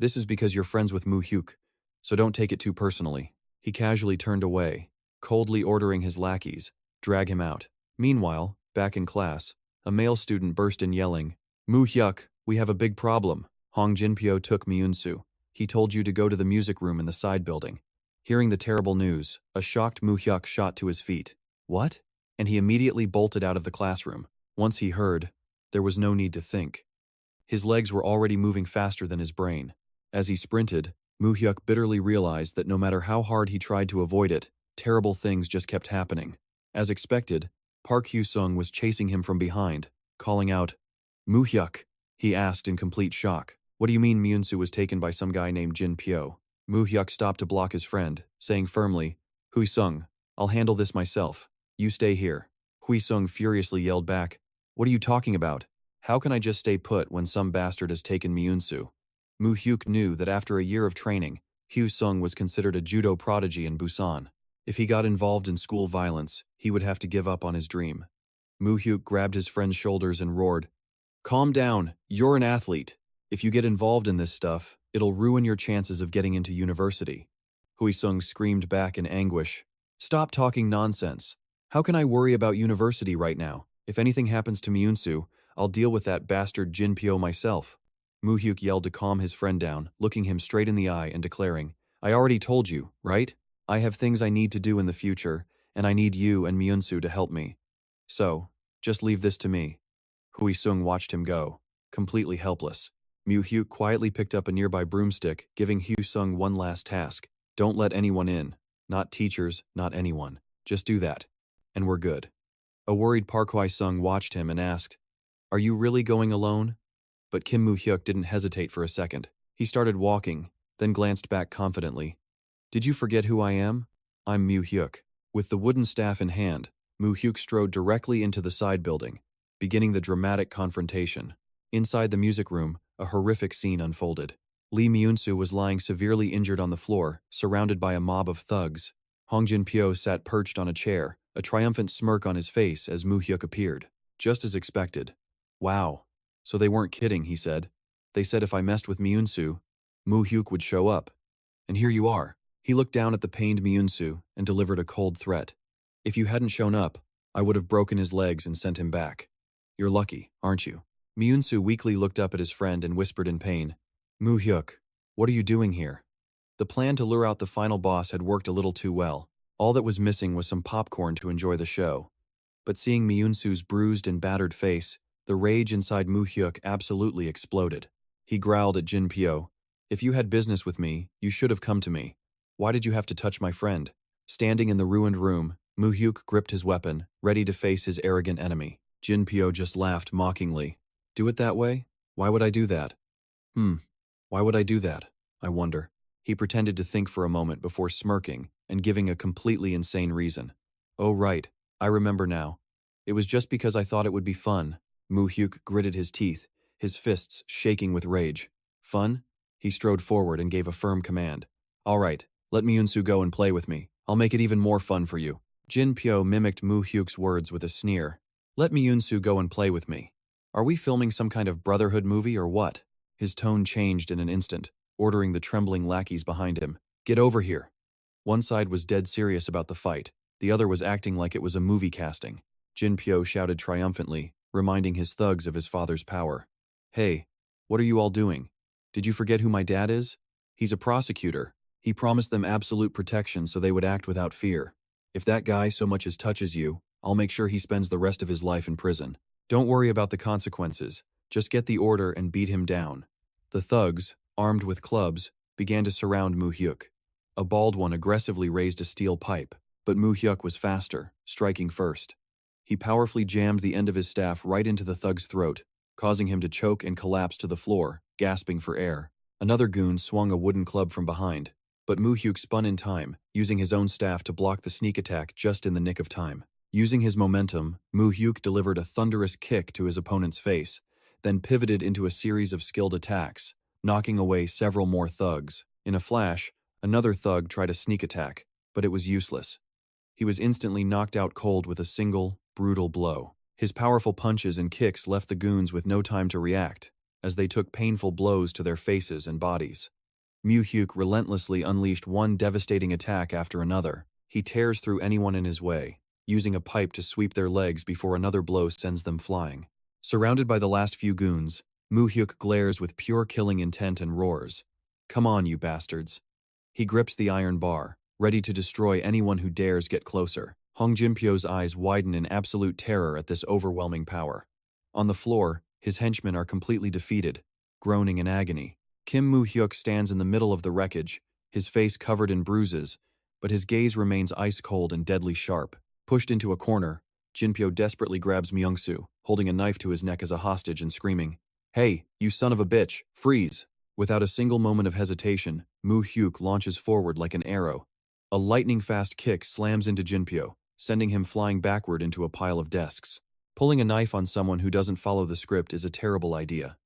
This is because you're friends with Mu Hyuk, so don't take it too personally. He casually turned away, coldly ordering his lackeys, drag him out. Meanwhile, back in class, a male student burst in yelling, Mu Hyuk, we have a big problem. Hong Jinpyo took Myunsu. He told you to go to the music room in the side building. Hearing the terrible news, a shocked Mu Hyuk shot to his feet. What? And he immediately bolted out of the classroom. Once he heard, there was no need to think. His legs were already moving faster than his brain. As he sprinted, Mu Hyuk bitterly realized that no matter how hard he tried to avoid it, terrible things just kept happening. As expected, Park Hyu-sung was chasing him from behind, calling out, Mu Hyuk, he asked in complete shock. What do you mean Myunsu was taken by some guy named Jin Pyo? Mu Hyuk stopped to block his friend, saying firmly, Hui-sung, I'll handle this myself. You stay here. Hui-sung furiously yelled back, What are you talking about? How can I just stay put when some bastard has taken Myunsu? Mu Hyuk knew that after a year of training, Hyu-sung was considered a judo prodigy in Busan. If he got involved in school violence, he would have to give up on his dream. Mu Hyuk grabbed his friend's shoulders and roared, Calm down, you're an athlete. If you get involved in this stuff, it'll ruin your chances of getting into university. Hui-sung screamed back in anguish, Stop talking nonsense. How can I worry about university right now? If anything happens to Myunsu, I'll deal with that bastard Jin Pyo myself. Mu Hyuk yelled to calm his friend down, looking him straight in the eye and declaring, I already told you, right? I have things I need to do in the future, and I need you and Myunsu to help me. So, just leave this to me. Hui-sung watched him go, completely helpless. Mu Hyuk quietly picked up a nearby broomstick, giving Hui-sung one last task. Don't let anyone in. Not teachers, not anyone. Just do that. And we're good. A worried Park Hwi-sung watched him and asked, Are you really going alone? But Kim Mu Hyuk didn't hesitate for a second. He started walking, then glanced back confidently. Did you forget who I am? I'm Mu Hyuk. With the wooden staff in hand, Mu Hyuk strode directly into the side building, beginning the dramatic confrontation. Inside the music room, a horrific scene unfolded. Lee Myunsu was lying severely injured on the floor, surrounded by a mob of thugs. Hong Jin-pyo sat perched on a chair, a triumphant smirk on his face as Mu Hyuk appeared. Just as expected. Wow. So they weren't kidding, he said. They said if I messed with Myunsu, Mu Hyuk would show up. And here you are. He looked down at the pained Myunsu and delivered a cold threat. If you hadn't shown up, I would have broken his legs and sent him back. You're lucky, aren't you? Myunsu weakly looked up at his friend and whispered in pain, Mu Hyuk, what are you doing here? The plan to lure out the final boss had worked a little too well. All that was missing was some popcorn to enjoy the show. But seeing Myunsu's bruised and battered face, the rage inside Mu Hyuk absolutely exploded. He growled at Jin Pyo, If you had business with me, you should have come to me. Why did you have to touch my friend? Standing in the ruined room, Mu Hyuk gripped his weapon, ready to face his arrogant enemy. Jin Pyo just laughed mockingly. Do it that way? Why would I do that? Why would I do that? I wonder. He pretended to think for a moment before smirking and giving a completely insane reason. Oh right, I remember now. It was just because I thought it would be fun. Mu Hyuk gritted his teeth, his fists shaking with rage. Fun? He strode forward and gave a firm command. All right, let Myunsu go and play with me. I'll make it even more fun for you. Jin Pyo mimicked Mu Hyuk's words with a sneer. Let Myunsu go and play with me. Are we filming some kind of brotherhood movie or what? His tone changed in an instant, ordering the trembling lackeys behind him. Get over here. One side was dead serious about the fight. The other was acting like it was a movie casting. Jin Pyo shouted triumphantly, reminding his thugs of his father's power. Hey, what are you all doing? Did you forget who my dad is? He's a prosecutor. He promised them absolute protection so they would act without fear. If that guy so much as touches you, I'll make sure he spends the rest of his life in prison. Don't worry about the consequences. Just get the order and beat him down. The thugs, armed with clubs, began to surround Mu Hyuk. A bald one aggressively raised a steel pipe, but Mu Hyuk was faster, striking first. He powerfully jammed the end of his staff right into the thug's throat, causing him to choke and collapse to the floor, gasping for air. Another goon swung a wooden club from behind, but Mu Hyuk spun in time, using his own staff to block the sneak attack just in the nick of time. Using his momentum, Mu Hyuk delivered a thunderous kick to his opponent's face, then pivoted into a series of skilled attacks, knocking away several more thugs. In a flash, another thug tried a sneak attack, but it was useless. He was instantly knocked out cold with a single, brutal blow. His powerful punches and kicks left the goons with no time to react. as they took painful blows to their faces and bodies. Mu Hyuk relentlessly unleashed one devastating attack after another. He tears through anyone in his way, using a pipe to sweep their legs before another blow sends them flying. Surrounded by the last few goons, Mu Hyuk glares with pure killing intent and roars, "Come on, you bastards." He grips the iron bar, ready to destroy anyone who dares get closer. Hong Jinpyo's eyes widen in absolute terror at this overwhelming power. On the floor, his henchmen are completely defeated, groaning in agony. Kim Mu Hyuk stands in the middle of the wreckage, his face covered in bruises, but his gaze remains ice-cold and deadly sharp. Pushed into a corner, Jinpyo desperately grabs Myung-soo, holding a knife to his neck as a hostage and screaming, "Hey, you son of a bitch, freeze!" Without a single moment of hesitation, Mu Hyuk launches forward like an arrow. A lightning-fast kick slams into Jinpyo, sending him flying backward into a pile of desks. Pulling a knife on someone who doesn't follow the script is a terrible idea.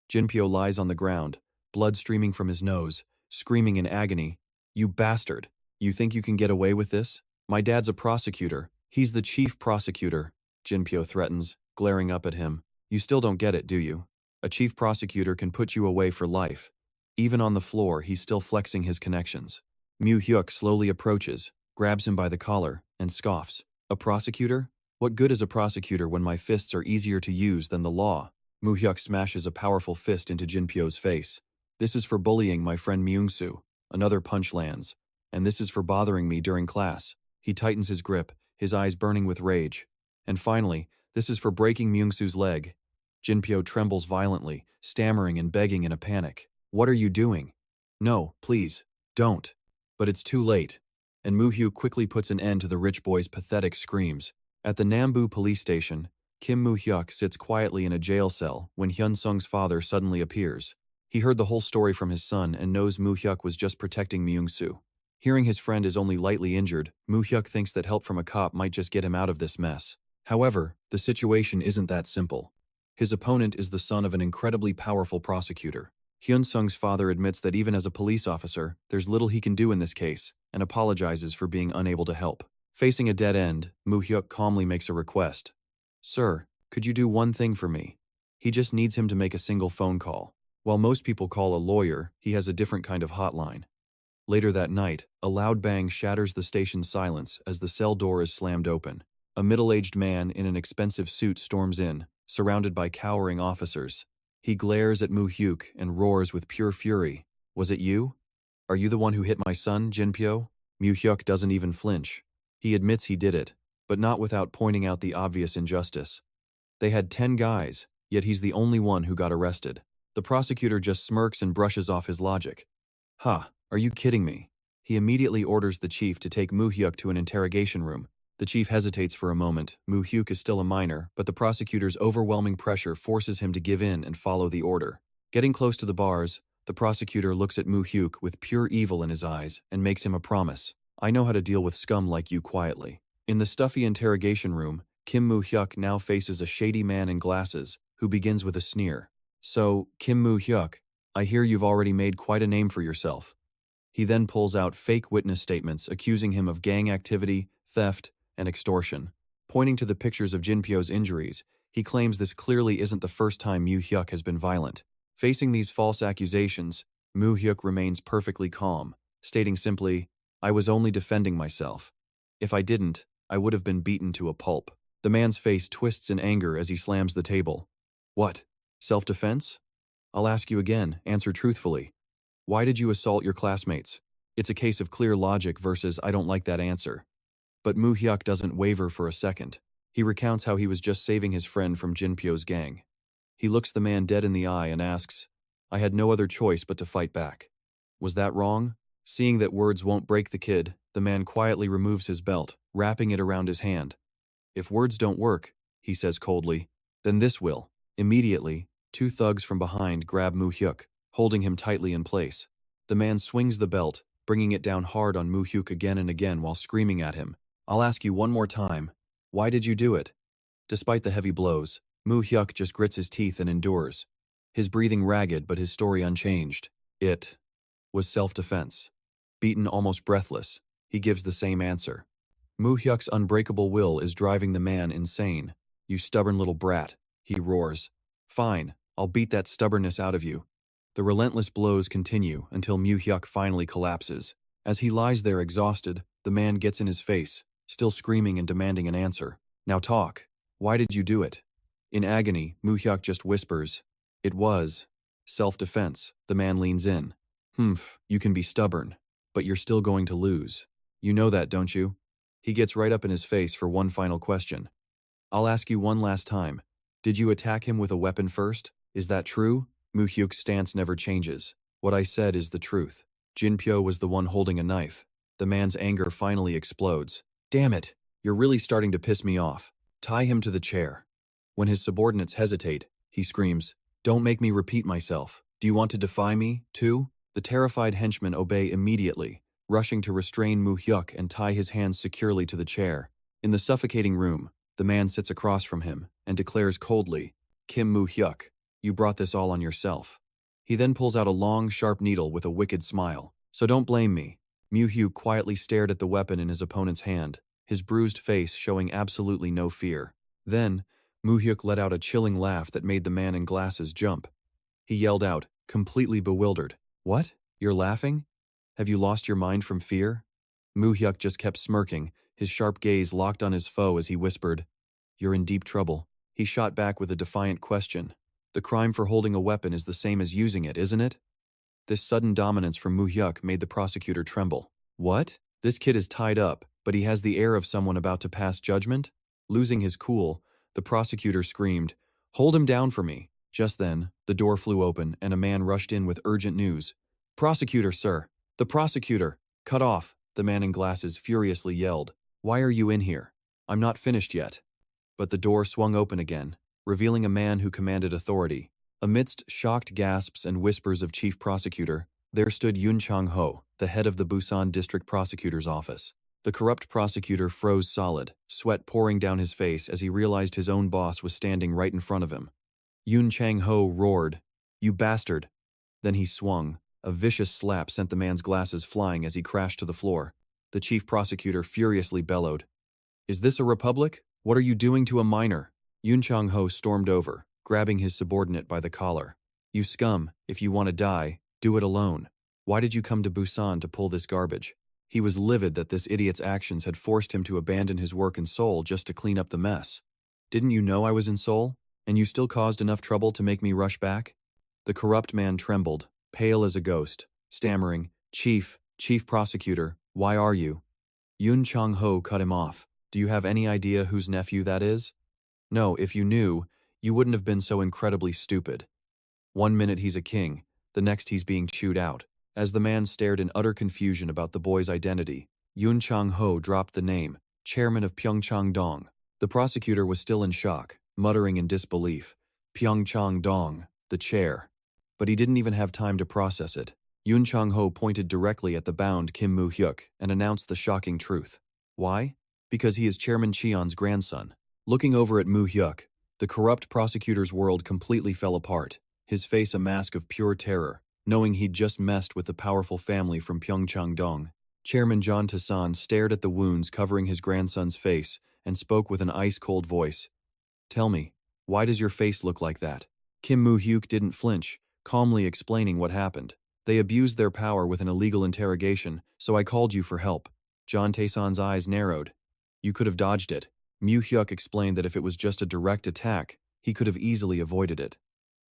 Jinpyo lies on the ground, blood streaming from his nose, screaming in agony, "You bastard! You think you can get away with this? My dad's a prosecutor. He's the chief prosecutor," Jinpyo threatens, glaring up at him. "You still don't get it, do you? A chief prosecutor can put you away for life." Even on the floor, he's still flexing his connections. Mu Hyuk slowly approaches, grabs him by the collar, and scoffs. "A prosecutor? What good is a prosecutor when my fists are easier to use than the law?" Mu Hyuk smashes a powerful fist into Jinpyo's face. "This is for bullying my friend Myung-soo." Another punch lands. "And this is for bothering me during class." He tightens his grip, his eyes burning with rage. "And finally, this is for breaking Myung-soo's leg." Jinpyo trembles violently, stammering and begging in a panic. "What are you doing? No, please, don't." But it's too late, and Mu Hyuk quickly puts an end to the rich boy's pathetic screams. At the Nambu police station, Kim Mu Hyuk sits quietly in a jail cell when Hyun Sung's father suddenly appears. He heard the whole story from his son and knows Mu Hyuk was just protecting Myung-soo. Hearing his friend is only lightly injured, Mu Hyuk thinks that help from a cop might just get him out of this mess. However, the situation isn't that simple. His opponent is the son of an incredibly powerful prosecutor. Hyun Sung's father admits that even as a police officer, there's little he can do in this case, and apologizes for being unable to help. Facing a dead end, Mu Hyuk calmly makes a request. "Sir, could you do one thing for me?" He just needs him to make a single phone call. While most people call a lawyer, he has a different kind of hotline. Later that night, a loud bang shatters the station's silence as the cell door is slammed open. A middle-aged man in an expensive suit storms in, surrounded by cowering officers. He glares at Mu Hyuk and roars with pure fury. "Was it you? Are you the one who hit my son, Jinpyo?" Mu Hyuk doesn't even flinch. He admits he did it, but not without pointing out the obvious injustice. They had 10 guys, yet he's the only one who got arrested. The prosecutor just smirks and brushes off his logic. "Ha, are you kidding me?" He immediately orders the chief to take Mu Hyuk to an interrogation room. The chief hesitates for a moment. Mu Hyuk is still a minor, but the prosecutor's overwhelming pressure forces him to give in and follow the order. Getting close to the bars, the prosecutor looks at Mu Hyuk with pure evil in his eyes and makes him a promise. "I know how to deal with scum like you quietly." In the stuffy interrogation room, Kim Mu Hyuk now faces a shady man in glasses, who begins with a sneer. "So, Kim Mu Hyuk, I hear you've already made quite a name for yourself." He then pulls out fake witness statements accusing him of gang activity, theft, and extortion. Pointing to the pictures of Jinpyo's injuries, he claims this clearly isn't the first time Mu Hyuk has been violent. Facing these false accusations, Mu Hyuk remains perfectly calm, stating simply, "I was only defending myself. If I didn't, I would have been beaten to a pulp." The man's face twists in anger as he slams the table. "What? Self-defense? I'll ask you again, answer truthfully. Why did you assault your classmates?" It's a case of clear logic versus "I don't like that answer." But Mu Hyuk doesn't waver for a second. He recounts how he was just saving his friend from Jinpyo's gang. He looks the man dead in the eye and asks, "I had no other choice but to fight back. Was that wrong?" Seeing that words won't break the kid, the man quietly removes his belt, wrapping it around his hand. "If words don't work," he says coldly, "then this will." Immediately, 2 thugs from behind grab Mu Hyuk, holding him tightly in place. The man swings the belt, bringing it down hard on Mu Hyuk again and again while screaming at him, "I'll ask you one more time. Why did you do it?" Despite the heavy blows, Mu Hyuk just grits his teeth and endures. His breathing ragged but his story unchanged. It was self-defense. Beaten almost breathless, he gives the same answer. Mu Hyuk's unbreakable will is driving the man insane. "You stubborn little brat," he roars. "Fine, I'll beat that stubbornness out of you. The relentless blows continue until Mu Hyuk finally collapses. As he lies there exhausted, the man gets in his face, still screaming and demanding an answer. Now talk. Why did you do it? In agony, Mu Hyuk just whispers, "It was self-defense." The man leans in. You can be stubborn, but you're still going to lose. You know that, don't you? He gets right up in his face for one final question. I'll ask you one last time. Did you attack him with a weapon first? Is that true? Mu Hyuk's stance never changes. What I said is the truth. Jinpyo was the one holding a knife. The man's anger finally explodes. Damn it! You're really starting to piss me off. Tie him to the chair. When his subordinates hesitate, he screams, "Don't make me repeat myself. Do you want to defy me, too?" The terrified henchmen obey immediately, rushing to restrain Mu Hyuk and tie his hands securely to the chair. In the suffocating room, the man sits across from him and declares coldly, "Kim Mu Hyuk, you brought this all on yourself." He then pulls out a long, sharp needle with a wicked smile. "So don't blame me." Mu Hyuk quietly stared at the weapon in his opponent's hand, his bruised face showing absolutely no fear. Then, Mu Hyuk let out a chilling laugh that made the man in glasses jump. He yelled out, completely bewildered, "What? You're laughing? Have you lost your mind from fear?" Mu Hyuk just kept smirking, his sharp gaze locked on his foe as he whispered, "You're in deep trouble." He shot back with a defiant question. "The crime for holding a weapon is the same as using it, isn't it?" This sudden dominance from Mu Hyuk made the prosecutor tremble. What? This kid is tied up, but he has the air of someone about to pass judgment? Losing his cool, the prosecutor screamed, "Hold him down for me." Just then, the door flew open and a man rushed in with urgent news. "Prosecutor, sir! The prosecutor! Cut off!" The man in glasses furiously yelled. "Why are you in here? I'm not finished yet." But the door swung open again, revealing a man who commanded authority. Amidst shocked gasps and whispers of Chief Prosecutor, there stood Yoon Chang-ho, the head of the Busan District Prosecutor's office. The corrupt prosecutor froze solid, sweat pouring down his face as he realized his own boss was standing right in front of him. Yoon Chang-ho roared, "You bastard!" Then he swung. A vicious slap sent the man's glasses flying as he crashed to the floor. The chief prosecutor furiously bellowed, "Is this a republic? What are you doing to a minor?" Yoon Chang-ho stormed over, grabbing his subordinate by the collar. "You scum, if you want to die, do it alone. Why did you come to Busan to pull this garbage?" He was livid that this idiot's actions had forced him to abandon his work in Seoul just to clean up the mess. "Didn't you know I was in Seoul? And you still caused enough trouble to make me rush back?" The corrupt man trembled, pale as a ghost, stammering, Chief Prosecutor, why are you?" Yoon Chang-ho cut him off. "Do you have any idea whose nephew that is? No, if you knew, you wouldn't have been so incredibly stupid. One minute he's a king, the next he's being chewed out." As the man stared in utter confusion about the boy's identity, Yoon Chang-ho dropped the name, chairman of Pyeongchang-dong. The prosecutor was still in shock, muttering in disbelief, "Pyeongchang-dong, the chair." But he didn't even have time to process it. Yoon Chang-ho pointed directly at the bound Kim Mu Hyuk and announced the shocking truth. Why? Because he is Chairman Cheon's grandson. Looking over at Mu Hyuk, the corrupt prosecutor's world completely fell apart, his face a mask of pure terror, knowing he'd just messed with the powerful family from Pyeongchang-dong. Chairman John Tasan stared at the wounds covering his grandson's face and spoke with an ice-cold voice. "Tell me, why does your face look like that?" Kim Mu Hyuk didn't flinch, calmly explaining what happened. "They abused their power with an illegal interrogation, so I called you for help." John Tasan's eyes narrowed. "You could have dodged it." Mu Hyuk explained that if it was just a direct attack, he could have easily avoided it.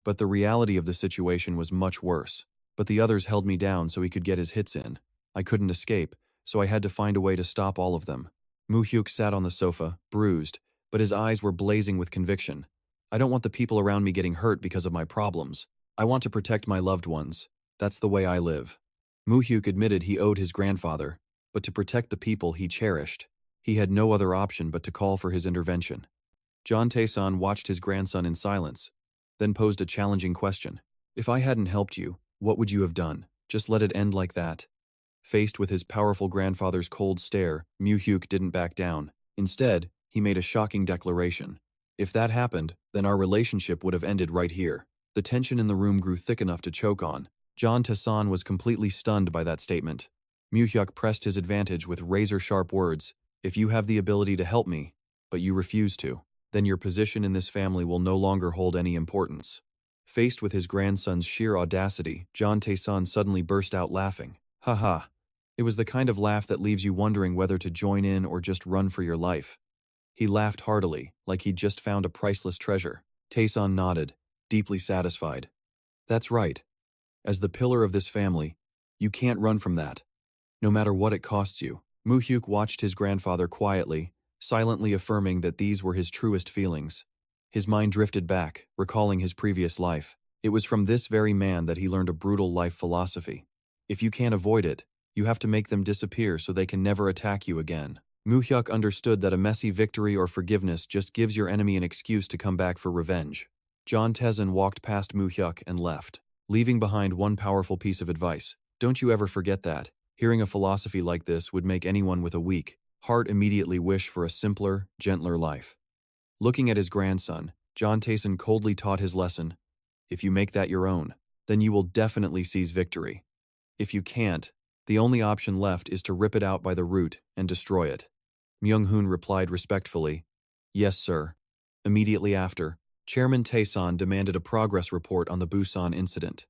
But the reality of the situation was much worse. But the others held me down so he could get his hits in. I couldn't escape, so I had to find a way to stop all of them. Mu Hyuk sat on the sofa, bruised, but his eyes were blazing with conviction. "I don't want the people around me getting hurt because of my problems. I want to protect my loved ones. That's the way I live." Mu Hyuk admitted he owed his grandfather, but to protect the people he cherished, he had no other option but to call for his intervention. John Taesan watched his grandson in silence, then posed a challenging question. "If I hadn't helped you, what would you have done? Just let it end like that?" Faced with his powerful grandfather's cold stare, Mu Hyuk didn't back down. Instead, he made a shocking declaration. "If that happened, then our relationship would have ended right here." The tension in the room grew thick enough to choke on. John Taesan was completely stunned by that statement. Mu Hyuk pressed his advantage with razor-sharp words. "If you have the ability to help me, but you refuse to, then your position in this family will no longer hold any importance." Faced with his grandson's sheer audacity, John Tae-san suddenly burst out laughing. Ha ha. It was the kind of laugh that leaves you wondering whether to join in or just run for your life. He laughed heartily, like he'd just found a priceless treasure. Tae-san nodded, deeply satisfied. That's right. As the pillar of this family, you can't run from that, no matter what it costs you. Mu Hyuk watched his grandfather quietly, silently affirming that these were his truest feelings. His mind drifted back, recalling his previous life. It was from this very man that he learned a brutal life philosophy. If you can't avoid it, you have to make them disappear so they can never attack you again. Mu Hyuk understood that a messy victory or forgiveness just gives your enemy an excuse to come back for revenge. John Tae-san walked past Mu Hyuk and left, leaving behind one powerful piece of advice. Don't you ever forget that. Hearing a philosophy like this would make anyone with a weak heart immediately wish for a simpler, gentler life. Looking at his grandson, John Tae-san coldly taught his lesson. If you make that your own, then you will definitely seize victory. If you can't, the only option left is to rip it out by the root and destroy it. Myung-hoon replied respectfully, Yes, sir. Immediately after, Chairman Tae-san demanded a progress report on the Busan incident.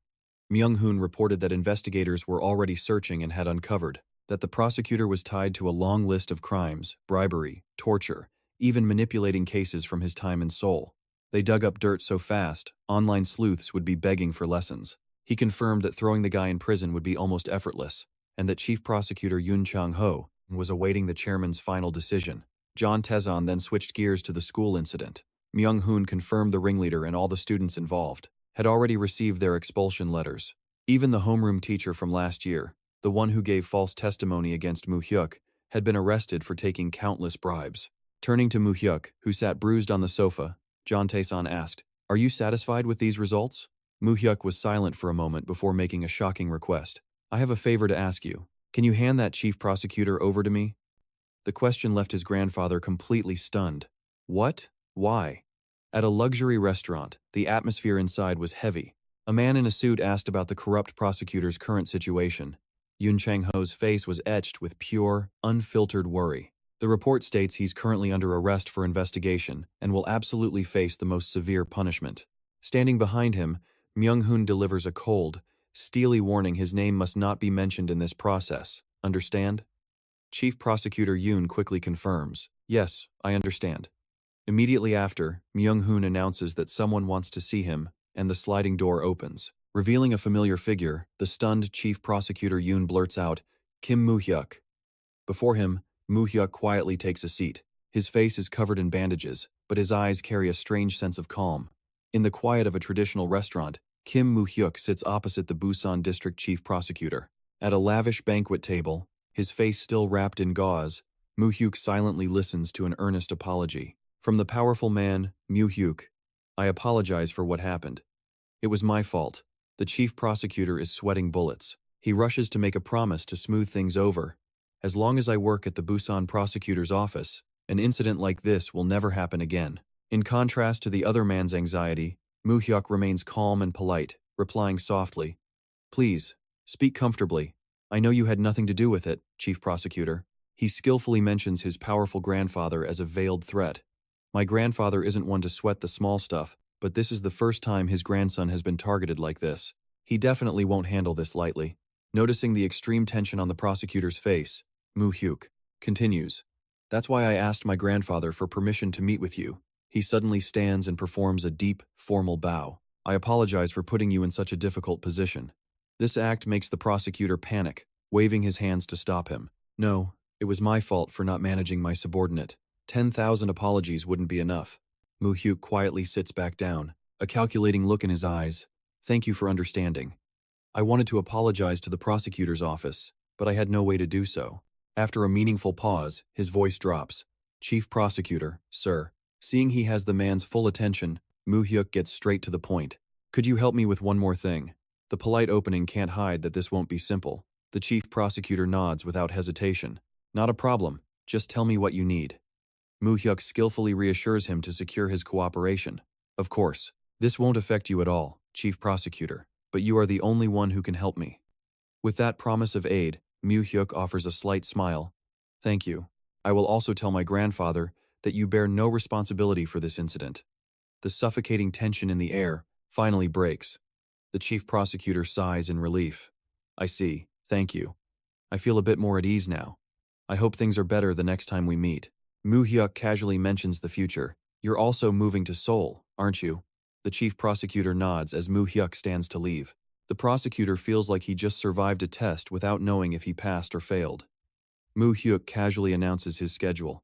Myung-hoon reported that investigators were already searching and had uncovered that the prosecutor was tied to a long list of crimes, bribery, torture, even manipulating cases from his time in Seoul. They dug up dirt so fast, online sleuths would be begging for lessons. He confirmed that throwing the guy in prison would be almost effortless, and that Chief Prosecutor Yoon Chang-ho was awaiting the chairman's final decision. John Tae-san then switched gears to the school incident. Myung-hoon confirmed the ringleader and all the students involved had already received their expulsion letters. Even the homeroom teacher from last year, the one who gave false testimony against Mu Hyuk, had been arrested for taking countless bribes. Turning to Mu Hyuk, who sat bruised on the sofa, John Tae-san asked, Are you satisfied with these results? Mu Hyuk was silent for a moment before making a shocking request. I have a favor to ask you. Can you hand that chief prosecutor over to me? The question left his grandfather completely stunned. What? Why? At a luxury restaurant, the atmosphere inside was heavy. A man in a suit asked about the corrupt prosecutor's current situation. Yoon Chang-ho's face was etched with pure, unfiltered worry. The report states he's currently under arrest for investigation and will absolutely face the most severe punishment. Standing behind him, Myung-hoon delivers a cold, steely warning his name must not be mentioned in this process. Understand? Chief Prosecutor Yoon quickly confirms, Yes, I understand. Immediately after, Myung-hoon announces that someone wants to see him, and the sliding door opens. Revealing a familiar figure, the stunned Chief Prosecutor Yoon blurts out, Kim Mu Hyuk. Before him, Mu Hyuk quietly takes a seat. His face is covered in bandages, but his eyes carry a strange sense of calm. In the quiet of a traditional restaurant, Kim Mu Hyuk sits opposite the Busan District Chief Prosecutor. At a lavish banquet table, his face still wrapped in gauze, Mu Hyuk silently listens to an earnest apology. From the powerful man, Mu Hyuk, I apologize for what happened. It was my fault. The chief prosecutor is sweating bullets. He rushes to make a promise to smooth things over. As long as I work at the Busan prosecutor's office, an incident like this will never happen again. In contrast to the other man's anxiety, Mu Hyuk remains calm and polite, replying softly, Please, speak comfortably. I know you had nothing to do with it, Chief Prosecutor. He skillfully mentions his powerful grandfather as a veiled threat. My grandfather isn't one to sweat the small stuff, but this is the first time his grandson has been targeted like this. He definitely won't handle this lightly. Noticing the extreme tension on the prosecutor's face, Mu Hyuk continues, That's why I asked my grandfather for permission to meet with you. He suddenly stands and performs a deep, formal bow. I apologize for putting you in such a difficult position. This act makes the prosecutor panic, waving his hands to stop him. No, it was my fault for not managing my subordinate. 10,000 apologies wouldn't be enough. Mu Hyuk quietly sits back down, a calculating look in his eyes. Thank you for understanding. I wanted to apologize to the prosecutor's office, but I had no way to do so. After a meaningful pause, his voice drops. Chief Prosecutor, sir. Seeing he has the man's full attention, Mu Hyuk gets straight to the point. Could you help me with one more thing? The polite opening can't hide that this won't be simple. The chief prosecutor nods without hesitation. Not a problem. Just tell me what you need. Mu Hyuk skillfully reassures him to secure his cooperation. Of course, this won't affect you at all, Chief Prosecutor, but you are the only one who can help me. With that promise of aid, Mu Hyuk offers a slight smile. Thank you. I will also tell my grandfather that you bear no responsibility for this incident. The suffocating tension in the air finally breaks. The chief prosecutor sighs in relief. I see, thank you. I feel a bit more at ease now. I hope things are better the next time we meet. Mu Hyuk casually mentions the future. You're also moving to Seoul, aren't you? The chief prosecutor nods as Mu Hyuk stands to leave. The prosecutor feels like he just survived a test without knowing if he passed or failed. Mu Hyuk casually announces his schedule.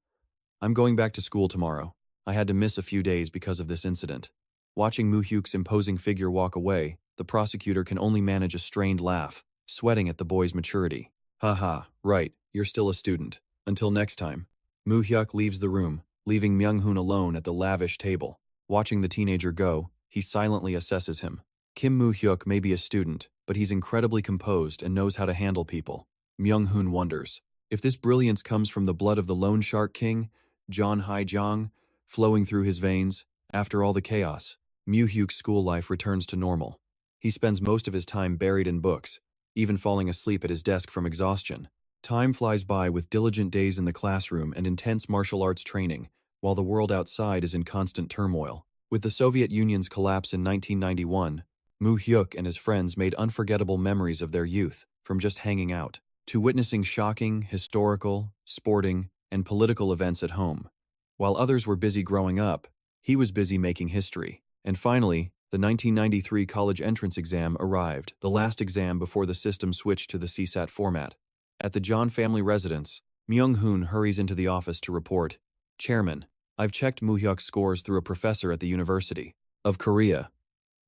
I'm going back to school tomorrow. I had to miss a few days because of this incident. Watching Mu Hyuk's imposing figure walk away, the prosecutor can only manage a strained laugh, sweating at the boy's maturity. Haha, right, you're still a student. Until next time. Mu Hyuk leaves the room, leaving Myung-hoon alone at the lavish table. Watching the teenager go, he silently assesses him. Kim Mu Hyuk may be a student, but he's incredibly composed and knows how to handle people. Myung-hoon wonders, if this brilliance comes from the blood of the Lone Shark King, John Hae-jong, flowing through his veins. After all the chaos, Mu Hyuk's school life returns to normal. He spends most of his time buried in books, even falling asleep at his desk from exhaustion. Time flies by with diligent days in the classroom and intense martial arts training, while the world outside is in constant turmoil. With the Soviet Union's collapse in 1991, Mu Hyuk and his friends made unforgettable memories of their youth, from just hanging out, to witnessing shocking, historical, sporting, and political events at home. While others were busy growing up, he was busy making history. And finally, the 1993 college entrance exam arrived, the last exam before the system switched to the CSAT format. At the John family residence, Myung-hoon hurries into the office to report, Chairman, I've checked Mu Hyuk's scores through a professor at the University of Korea.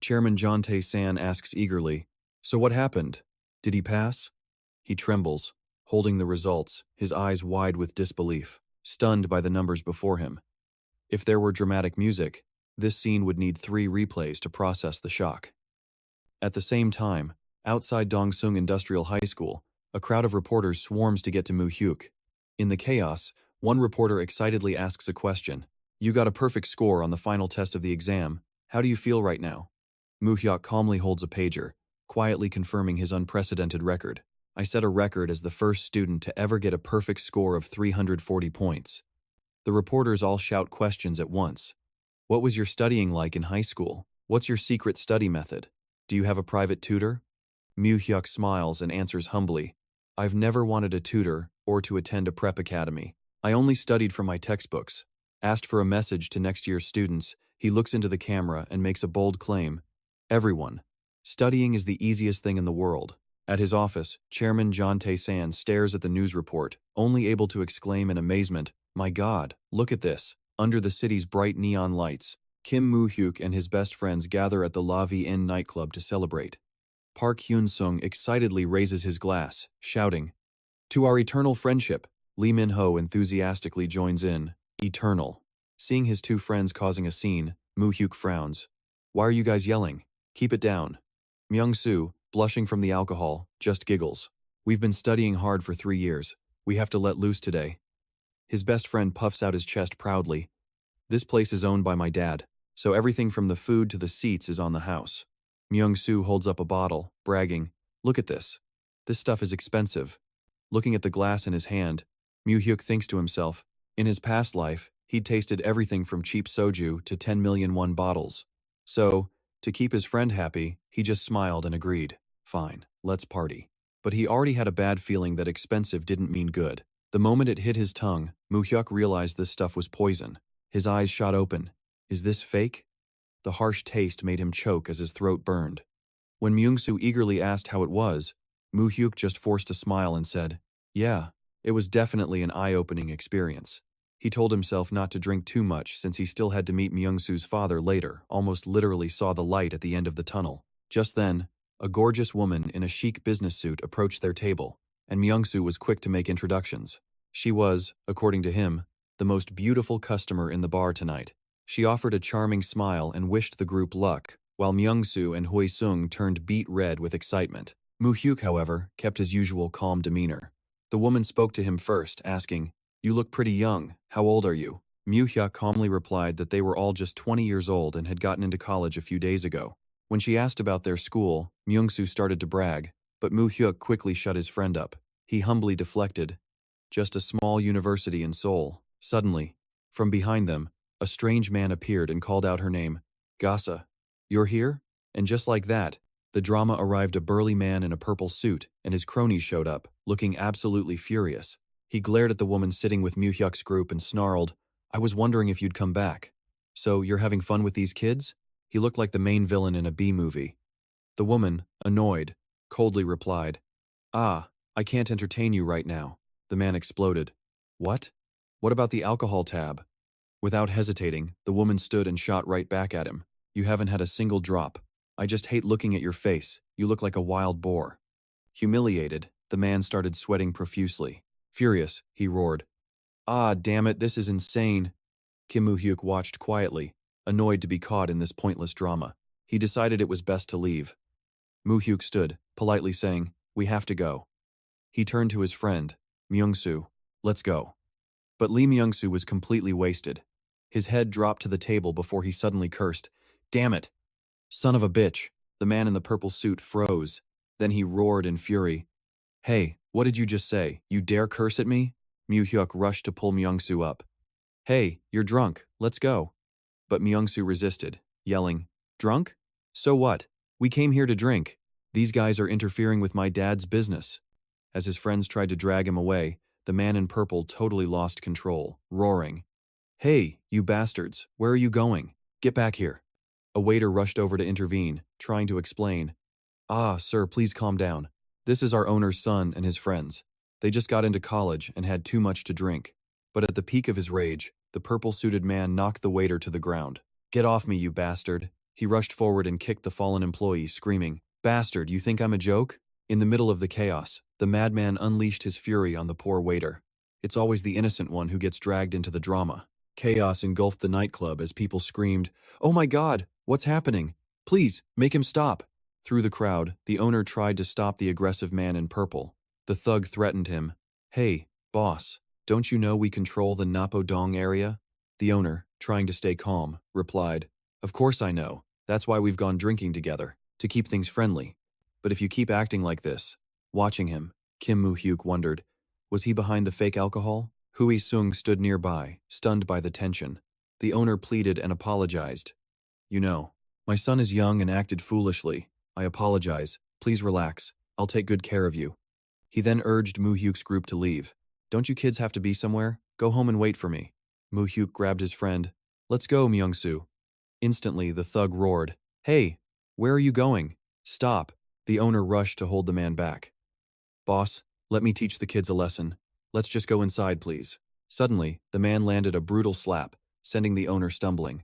Chairman John Tae-san asks eagerly, so what happened? Did he pass? He trembles, holding the results, his eyes wide with disbelief, stunned by the numbers before him. If there were dramatic music, this scene would need 3 replays to process the shock. At the same time, outside Dongsung Industrial High School, a crowd of reporters swarms to get to Mu Hyuk. In the chaos, one reporter excitedly asks a question. You got a perfect score on the final test of the exam. How do you feel right now? Mu Hyuk calmly holds a pager, quietly confirming his unprecedented record. I set a record as the first student to ever get a perfect score of 340 points. The reporters all shout questions at once. What was your studying like in high school? What's your secret study method? Do you have a private tutor? Mu Hyuk smiles and answers humbly, I've never wanted a tutor or to attend a prep academy. I only studied from my textbooks. Asked for a message to next year's students, he looks into the camera and makes a bold claim. Everyone. Studying is the easiest thing in the world. At his office, Chairman John Tae-san stares at the news report, only able to exclaim in amazement, My God, look at this. Under the city's bright neon lights, Kim Mu Hyuk and his best friends gather at the La Vie Inn nightclub to celebrate. Park Hyun-sung excitedly raises his glass, shouting, To our eternal friendship. Lee Min-ho enthusiastically joins in, Eternal. Seeing his 2 friends causing a scene, Mu Hyuk frowns. Why are you guys yelling? Keep it down. Myung-soo, blushing from the alcohol, just giggles. We've been studying hard for 3 years. We have to let loose today. His best friend puffs out his chest proudly. This place is owned by my dad, so everything from the food to the seats is on the house. Myung-soo holds up a bottle, bragging, Look at this. This stuff is expensive. Looking at the glass in his hand, Mu Hyuk thinks to himself, in his past life, he'd tasted everything from cheap soju to 10 million won bottles. So, to keep his friend happy, he just smiled and agreed, Fine, let's party. But he already had a bad feeling that expensive didn't mean good. The moment it hit his tongue, Mu Hyuk realized this stuff was poison. His eyes shot open. Is this fake? The harsh taste made him choke as his throat burned. When Myung-soo eagerly asked how it was, Mu Hyuk just forced a smile and said, Yeah, it was definitely an eye-opening experience. He told himself not to drink too much since he still had to meet Myung-soo's father later, almost literally saw the light at the end of the tunnel. Just then, a gorgeous woman in a chic business suit approached their table, and Myung-soo was quick to make introductions. She was, according to him, the most beautiful customer in the bar tonight. She offered a charming smile and wished the group luck, while Myung-soo and Hoi-sung turned beet red with excitement. Mu Hyuk, however, kept his usual calm demeanor. The woman spoke to him first, asking, You look pretty young. How old are you? Mu Hyuk calmly replied that they were all just 20 years old and had gotten into college a few days ago. When she asked about their school, Myung-soo started to brag, but Mu Hyuk quickly shut his friend up. He humbly deflected. Just a small university in Seoul. Suddenly, from behind them, a strange man appeared and called out her name. Gasa. You're here? And just like that, the drama arrived a burly man in a purple suit, and his cronies showed up, looking absolutely furious. He glared at the woman sitting with Mu Hyuk's group and snarled, "I was wondering if you'd come back. So, you're having fun with these kids?" He looked like the main villain in a B-movie. The woman, annoyed, coldly replied, "Ah, I can't entertain you right now." The man exploded. "What? What about the alcohol tab?" Without hesitating, the woman stood and shot right back at him. "You haven't had a single drop. I just hate looking at your face. You look like a wild boar." Humiliated, the man started sweating profusely. Furious, he roared, "Ah, damn it, this is insane." Mu Hyuk watched quietly, annoyed to be caught in this pointless drama. He decided it was best to leave. Mu Hyuk stood, politely saying, "We have to go." He turned to his friend, Myung-soo, "Let's go." But Lee Myung-soo was completely wasted. His head dropped to the table before he suddenly cursed, "Damn it! Son of a bitch!" The man in the purple suit froze. Then he roared in fury, "Hey, what did you just say? You dare curse at me?" Mu Hyuk rushed to pull Myung-soo up. "Hey, you're drunk, let's go." But Myung-soo resisted, yelling, "Drunk? So what? We came here to drink. These guys are interfering with my dad's business." As his friends tried to drag him away, the man in purple totally lost control, roaring, "Hey, you bastards, where are you going? Get back here." A waiter rushed over to intervene, trying to explain, "Ah, sir, please calm down. This is our owner's son and his friends. They just got into college and had too much to drink." But at the peak of his rage, the purple-suited man knocked the waiter to the ground. "Get off me, you bastard." He rushed forward and kicked the fallen employee, screaming, "Bastard, you think I'm a joke?" In the middle of the chaos, the madman unleashed his fury on the poor waiter. It's always the innocent one who gets dragged into the drama. Chaos engulfed the nightclub as people screamed, "Oh my God, what's happening? Please, make him stop." Through the crowd, the owner tried to stop the aggressive man in purple. The thug threatened him, "Hey, boss, don't you know we control the Napodong area?" The owner, trying to stay calm, replied, "Of course I know. That's why we've gone drinking together, to keep things friendly. But if you keep acting like this..." Watching him, Mu Hyuk wondered, was he behind the fake alcohol? Hui Sung stood nearby, stunned by the tension. The owner pleaded and apologized. "You know, my son is young and acted foolishly. I apologize. Please relax. I'll take good care of you." He then urged Mu Hyuk's group to leave. "Don't you kids have to be somewhere? Go home and wait for me." Mu Hyuk grabbed his friend. "Let's go, Myung-soo." Instantly, the thug roared, "Hey, where are you going? Stop." The owner rushed to hold the man back. "Boss, let me teach the kids a lesson. Let's just go inside, please." Suddenly, the man landed a brutal slap, sending the owner stumbling.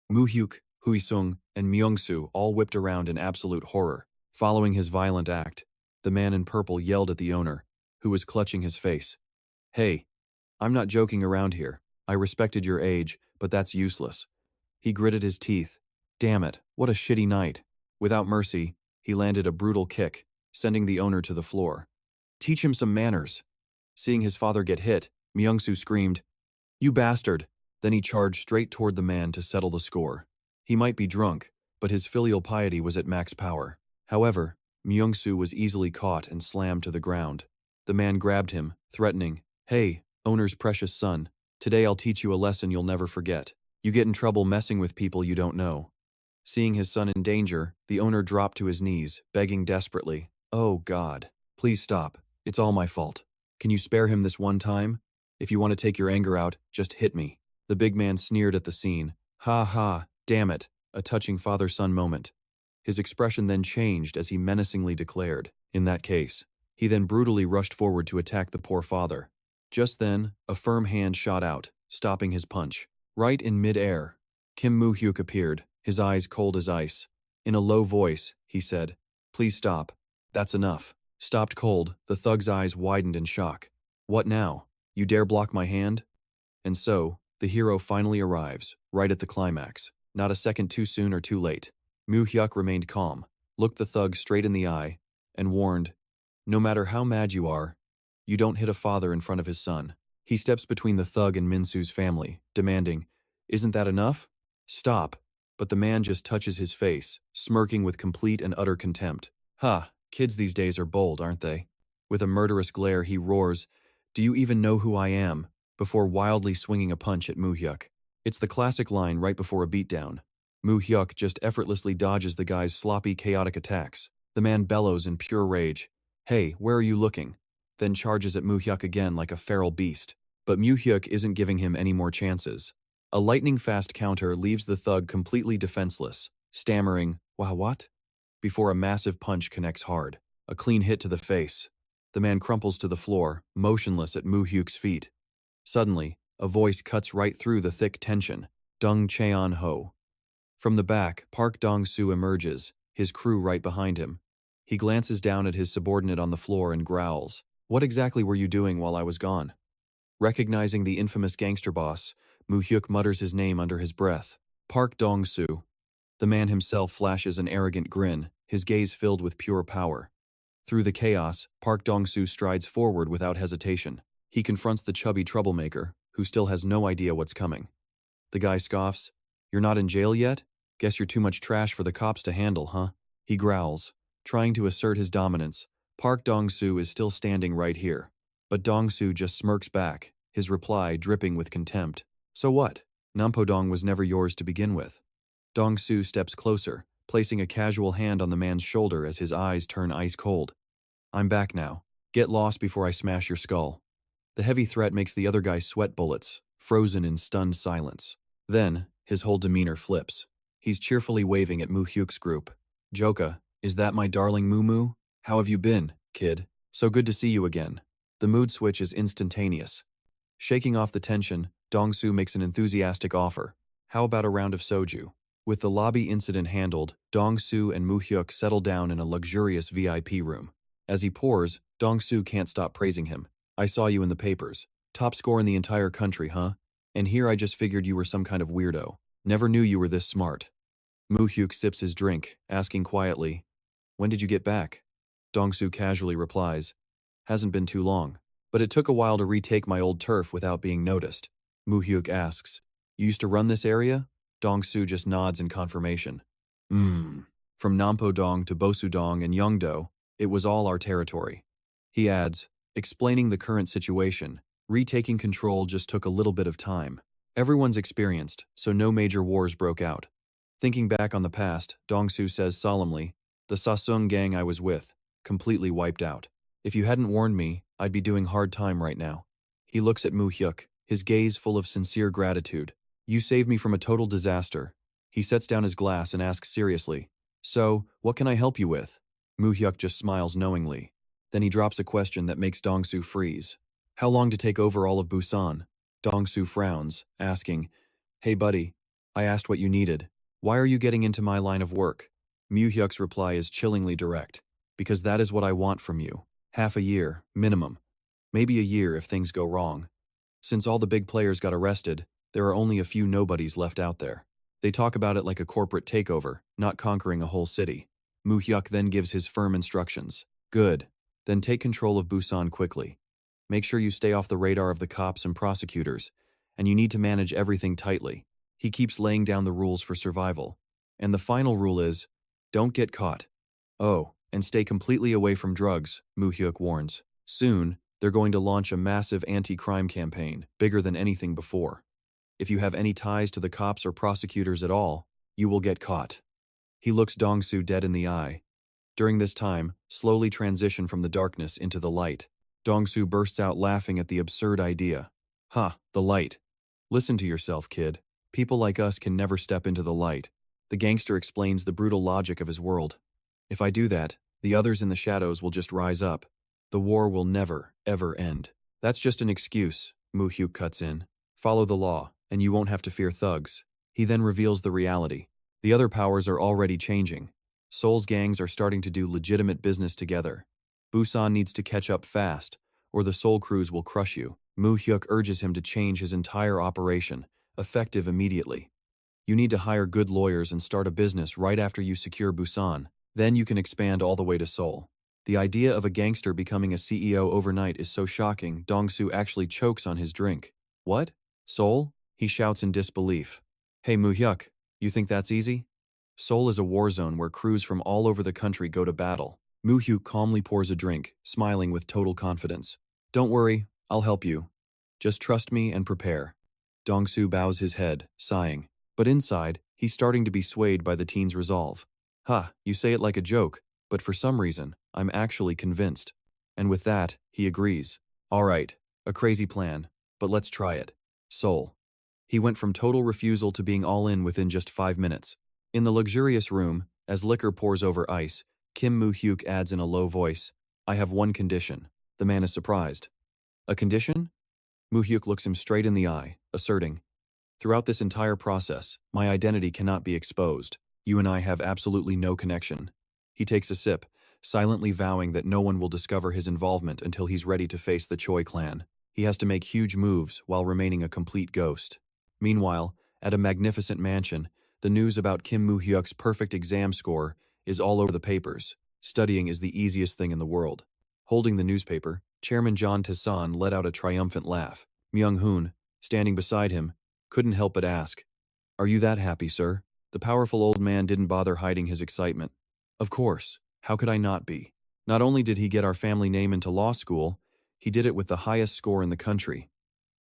Mu Hyuk, Hui Sung, and Myung-soo all whipped around in absolute horror. Following his violent act, the man in purple yelled at the owner, who was clutching his face. "Hey, I'm not joking around here. I respected your age, but that's useless." He gritted his teeth. Damn it, what a shitty night. Without mercy, he landed a brutal kick, sending the owner to the floor. "Teach him some manners." Seeing his father get hit, Myung-soo screamed, "You bastard!" Then he charged straight toward the man to settle the score. He might be drunk, but his filial piety was at max power. However, Myung-soo was easily caught and slammed to the ground. The man grabbed him, threatening, "Hey, owner's precious son, today I'll teach you a lesson you'll never forget. You get in trouble messing with people you don't know." Seeing his son in danger, the owner dropped to his knees, begging desperately, "Oh God, please stop. It's all my fault. Can you spare him this one time? If you want to take your anger out, just hit me." The big man sneered at the scene. "Ha ha, damn it, a touching father-son moment." His expression then changed as he menacingly declared, "In that case." He then brutally rushed forward to attack the poor father. Just then, a firm hand shot out, stopping his punch. Right in mid-air, Mu Hyuk appeared, his eyes cold as ice. In a low voice, he said, "Please stop. That's enough." Stopped cold, the thug's eyes widened in shock. "What now? You dare block my hand?" And so, the hero finally arrives, right at the climax. Not a second too soon or too late. Mu Hyuk remained calm, looked the thug straight in the eye, and warned, "No matter how mad you are, you don't hit a father in front of his son." He steps between the thug and Min-soo's family, demanding, "Isn't that enough? Stop." But the man just touches his face, smirking with complete and utter contempt. "Ha, kids these days are bold, aren't they?" With a murderous glare, he roars, "Do you even know who I am?" before wildly swinging a punch at Mu Hyuk. It's the classic line right before a beatdown. Mu Hyuk just effortlessly dodges the guy's sloppy, chaotic attacks. The man bellows in pure rage. "Hey, where are you looking?" Then charges at Mu Hyuk again like a feral beast. But Mu Hyuk isn't giving him any more chances. A lightning-fast counter leaves the thug completely defenseless, stammering, "Wow, what?" before a massive punch connects hard. A clean hit to the face. The man crumples to the floor, motionless at Mu Hyuk's feet. Suddenly, a voice cuts right through the thick tension. "Dung Cheon Ho." From the back, Park Dong-soo emerges, his crew right behind him. He glances down at his subordinate on the floor and growls, "What exactly were you doing while I was gone?" Recognizing the infamous gangster boss, Mu Hyuk mutters his name under his breath. "Park Dong-soo." The man himself flashes an arrogant grin, his gaze filled with pure power. Through the chaos, Park Dong-soo strides forward without hesitation. He confronts the chubby troublemaker, who still has no idea what's coming. The guy scoffs, "You're not in jail yet? Guess you're too much trash for the cops to handle, huh?" He growls, trying to assert his dominance. Park Dong-soo is still standing right here. But Dong-soo just smirks back, his reply dripping with contempt. "So what? Nampodong was never yours to begin with." Dong-soo steps closer, placing a casual hand on the man's shoulder as his eyes turn ice cold. "I'm back now. Get lost before I smash your skull." The heavy threat makes the other guy sweat bullets, frozen in stunned silence. Then, his whole demeanor flips. He's cheerfully waving at Mu Hyuk's group. "Joka, is that my darling Moo? How have you been, kid? So good to see you again." The mood switch is instantaneous. Shaking off the tension, Dong-soo makes an enthusiastic offer. "How about a round of soju?" With the lobby incident handled, Dong-soo and Mu Hyuk settle down in a luxurious VIP room. As he pours, Dong-soo can't stop praising him. "I saw you in the papers. Top score in the entire country, huh? And here I just figured you were some kind of weirdo. Never knew you were this smart." Mu Hyuk sips his drink, asking quietly, "When did you get back?" Dong-soo casually replies, "Hasn't been too long. But it took a while to retake my old turf without being noticed." Mu Hyuk asks, "You used to run this area?" Dong-soo just nods in confirmation. From Nampodong to Bosudong and Yeongdo, it was all our territory." He adds, explaining the current situation, "Retaking control just took a little bit of time. Everyone's experienced, so no major wars broke out." Thinking back on the past, Dong-soo says solemnly, "The Sasung gang I was with, completely wiped out. If you hadn't warned me, I'd be doing hard time right now." He looks at Mu Hyuk, his gaze full of sincere gratitude. "You saved me from a total disaster." He sets down his glass and asks seriously, "So, what can I help you with?" Mu Hyuk just smiles knowingly. Then he drops a question that makes Dong-soo freeze. "How long to take over all of Busan?" Dong-soo frowns, asking, "Hey buddy, I asked what you needed. Why are you getting into my line of work?" Mu Hyuk's reply is chillingly direct. "Because that is what I want from you. Half a year, minimum. Maybe a year if things go wrong. Since all the big players got arrested, there are only a few nobodies left out there. They talk about it like a corporate takeover, not conquering a whole city." Mu Hyuk then gives his firm instructions. "Good. Then take control of Busan quickly. Make sure you stay off the radar of the cops and prosecutors, and you need to manage everything tightly." He keeps laying down the rules for survival. And the final rule is, don't get caught. "Oh, and stay completely away from drugs," Mu Hyuk warns. "Soon, they're going to launch a massive anti-crime campaign, bigger than anything before. If you have any ties to the cops or prosecutors at all, you will get caught." He looks Dong-soo dead in the eye. During this time, slowly transition from the darkness into the light. Dong-soo bursts out laughing at the absurd idea. The light. Listen to yourself, kid. People like us can never step into the light." The gangster explains the brutal logic of his world. "If I do that, the others in the shadows will just rise up. The war will never, ever end." "That's just an excuse," Mu Hyuk cuts in. "Follow the law, and you won't have to fear thugs." He then reveals the reality. The other powers are already changing. Seoul's gangs are starting to do legitimate business together. Busan needs to catch up fast, or the Seoul crews will crush you. Mu Hyuk urges him to change his entire operation, effective immediately. "You need to hire good lawyers and start a business right after you secure Busan. Then you can expand all the way to Seoul." The idea of a gangster becoming a CEO overnight is so shocking, Dong-soo actually chokes on his drink. "What? Seoul?" he shouts in disbelief. "Hey Mu Hyuk, you think that's easy? Seoul is a war zone where crews from all over the country go to battle." Mu Hyuk calmly pours a drink, smiling with total confidence. "Don't worry, I'll help you. Just trust me and prepare." Dong-soo bows his head, sighing. But inside, He's starting to be swayed by the teen's resolve. Ha, you say it like a joke, but for some reason, I'm actually convinced. And with that, he agrees. All right, a crazy plan, but let's try it. Soul. He went from total refusal to being all in within just 5 minutes. In the luxurious room, as liquor pours over ice, Kim Mu Hyuk adds in a low voice, I have one condition. The man is surprised. A condition? Mu Hyuk looks him straight in the eye, asserting, throughout this entire process, my identity cannot be exposed. You and I have absolutely no connection. He takes a sip, silently vowing that no one will discover his involvement until he's ready to face the Choi clan. He has to make huge moves while remaining a complete ghost. Meanwhile, at a magnificent mansion, the news about Kim Mu Hyuk's perfect exam score is all over the papers. Studying is the easiest thing in the world. Holding the newspaper, Chairman John Tae-san let out a triumphant laugh. Myung-hoon, standing beside him, couldn't help but ask, Are you that happy, sir? The powerful old man didn't bother hiding his excitement. Of course, how could I not be? Not only did he get our family name into law school, he did it with the highest score in the country.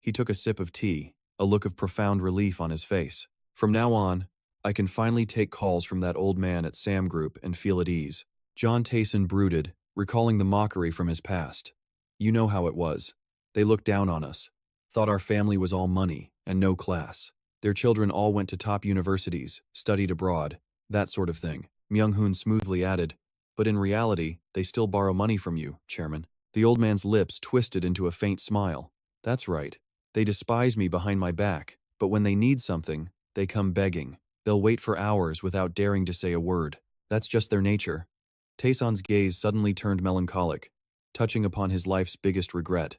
He took a sip of tea, a look of profound relief on his face. From now on, I can finally take calls from that old man at Sam Group and feel at ease. John Tayson brooded, recalling the mockery from his past. You know how it was. They looked down on us, thought our family was all money and no class. Their children all went to top universities, studied abroad, that sort of thing. Myung-hoon smoothly added, but in reality, they still borrow money from you, Chairman. The old man's lips twisted into a faint smile. That's right. They despise me behind my back, but when they need something, they come begging. They'll wait for hours without daring to say a word. That's just their nature. Taeson's gaze suddenly turned melancholic, touching upon his life's biggest regret.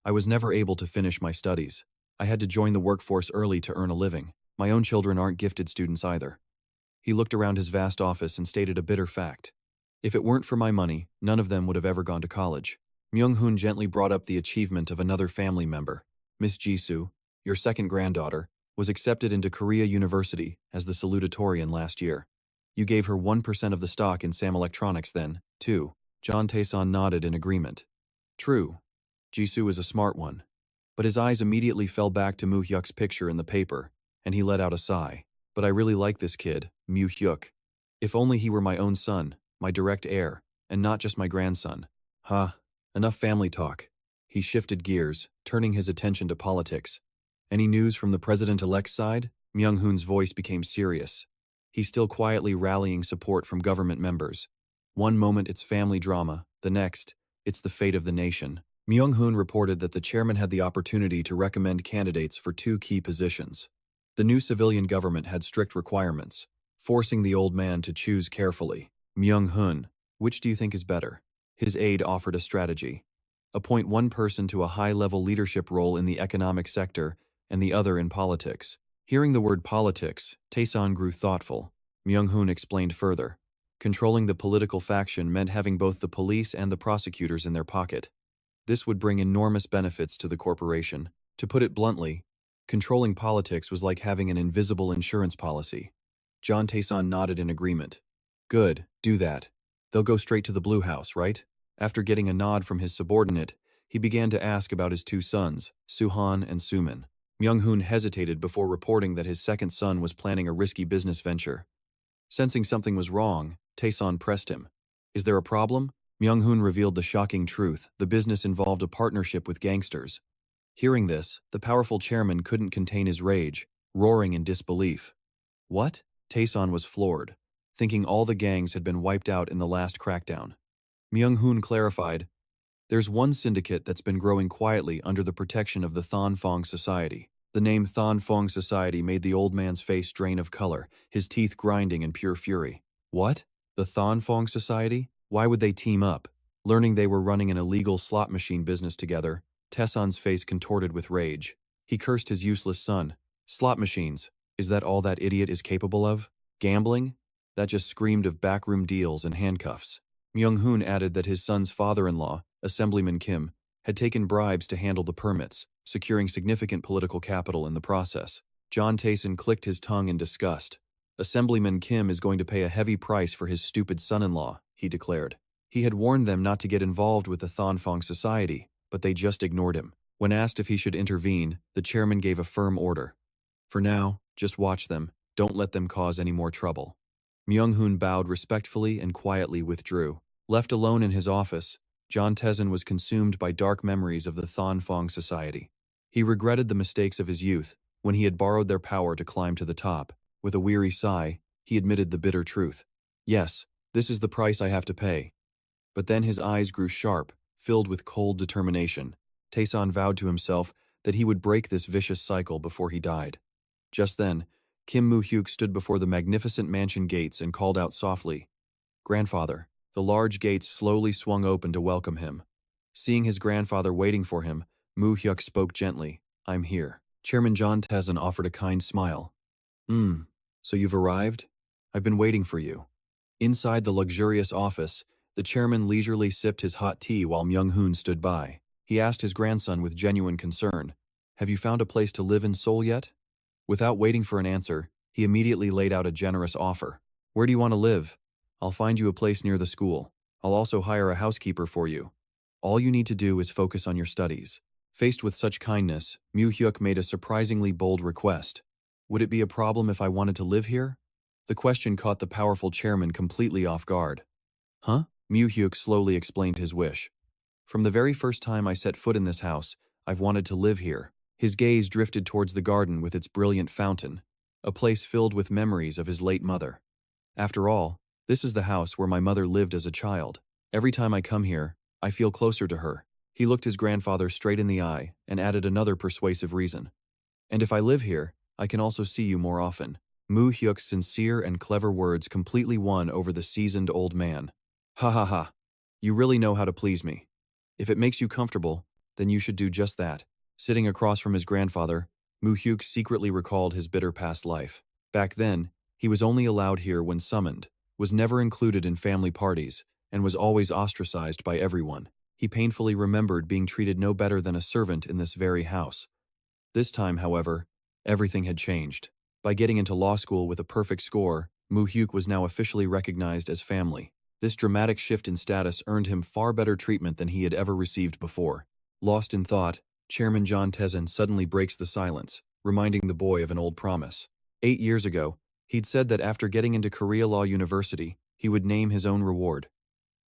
I was never able to finish my studies. I had to join the workforce early to earn a living. My own children aren't gifted students either. He looked around his vast office and stated a bitter fact. If it weren't for my money, none of them would have ever gone to college. Myung-hoon gently brought up the achievement of another family member. Miss Jisoo, your second granddaughter, was accepted into Korea University as the salutatorian last year. You gave her 1% of the stock in Sam Electronics then, too. John Taeson nodded in agreement. True. Jisoo is a smart one. But his eyes immediately fell back to Mu Hyuk's picture in the paper, and he let out a sigh. But I really like this kid, Mu Hyuk. If only he were my own son, my direct heir, and not just my grandson. Enough family talk. He shifted gears, turning his attention to politics. Any news from the president-elect's side? Myung-hoon's voice became serious. He's still quietly rallying support from government members. One moment it's family drama, the next, it's the fate of the nation. Myung-hoon reported that the chairman had the opportunity to recommend candidates for 2 key positions. The new civilian government had strict requirements, forcing the old man to choose carefully. Myung-hoon, which do you think is better? His aide offered a strategy. Appoint one person to a high-level leadership role in the economic sector and the other in politics. Hearing the word politics, Taeson grew thoughtful. Myung-hoon explained further. Controlling the political faction meant having both the police and the prosecutors in their pocket. This would bring enormous benefits to the corporation. To put it bluntly, controlling politics was like having an invisible insurance policy. John Taeson nodded in agreement. Good, do that. They'll go straight to the Blue House, right? After getting a nod from his subordinate, he began to ask about his 2 sons, Suhan and Sumin. Myung-hoon hesitated before reporting that his second son was planning a risky business venture. Sensing something was wrong, Taeson pressed him. Is there a problem? Myung-hoon revealed the shocking truth. The business involved a partnership with gangsters. Hearing this, the powerful chairman couldn't contain his rage, roaring in disbelief. What? Taeson was floored, thinking all the gangs had been wiped out in the last crackdown. Myung-hoon clarified, there's one syndicate that's been growing quietly under the protection of the Thon Fong Society. The name Thon Fong Society made the old man's face drain of color, his teeth grinding in pure fury. What? The Thon Fong Society? Why would they team up? Learning they were running an illegal slot machine business together, Taeson's face contorted with rage. He cursed his useless son. Slot machines. Is that all that idiot is capable of? Gambling? That just screamed of backroom deals and handcuffs. Myung-hoon added that his son's father-in-law, Assemblyman Kim, had taken bribes to handle the permits, securing significant political capital in the process. John Taeson clicked his tongue in disgust. Assemblyman Kim is going to pay a heavy price for his stupid son-in-law, he declared. He had warned them not to get involved with the Thon Fong Society, but they just ignored him. When asked if he should intervene, the chairman gave a firm order. For now, just watch them. Don't let them cause any more trouble. Myung-hoon bowed respectfully and quietly withdrew. Left alone in his office, John Tezin was consumed by dark memories of the Thon Fong Society. He regretted the mistakes of his youth when he had borrowed their power to climb to the top. With a weary sigh, he admitted the bitter truth. Yes, this is the price I have to pay. But then his eyes grew sharp, filled with cold determination. Taeson vowed to himself that he would break this vicious cycle before he died. Just then, Kim Mu Hyuk stood before the magnificent mansion gates and called out softly, "Grandfather." The large gates slowly swung open to welcome him. Seeing his grandfather waiting for him, Mu Hyuk spoke gently, "I'm here." Chairman John Tezin offered a kind smile. So you've arrived? I've been waiting for you." Inside the luxurious office, the chairman leisurely sipped his hot tea while Myung-hoon stood by. He asked his grandson with genuine concern, "Have you found a place to live in Seoul yet?" Without waiting for an answer, he immediately laid out a generous offer. "Where do you want to live? I'll find you a place near the school. I'll also hire a housekeeper for you. All you need to do is focus on your studies." Faced with such kindness, Mu Hyuk made a surprisingly bold request. "Would it be a problem if I wanted to live here?" The question caught the powerful chairman completely off guard. "Huh?" Mu Hyuk slowly explained his wish. "From the very first time I set foot in this house, I've wanted to live here." His gaze drifted towards the garden with its brilliant fountain, a place filled with memories of his late mother. "After all, this is the house where my mother lived as a child. Every time I come here, I feel closer to her." He looked his grandfather straight in the eye and added another persuasive reason. "And if I live here, I can also see you more often." Mu Hyuk's sincere and clever words completely won over the seasoned old man. "Ha ha ha. You really know how to please me. If it makes you comfortable, then you should do just that." Sitting across from his grandfather, Mu Hyuk secretly recalled his bitter past life. Back then, he was only allowed here when summoned, was never included in family parties, and was always ostracized by everyone. He painfully remembered being treated no better than a servant in this very house. This time, however, everything had changed. By getting into law school with a perfect score, Mu Hyuk was now officially recognized as family. This dramatic shift in status earned him far better treatment than he had ever received before. Lost in thought, Chairman John Tezin suddenly breaks the silence, reminding the boy of an old promise. 8 years ago, he'd said that after getting into Korea Law University, he would name his own reward.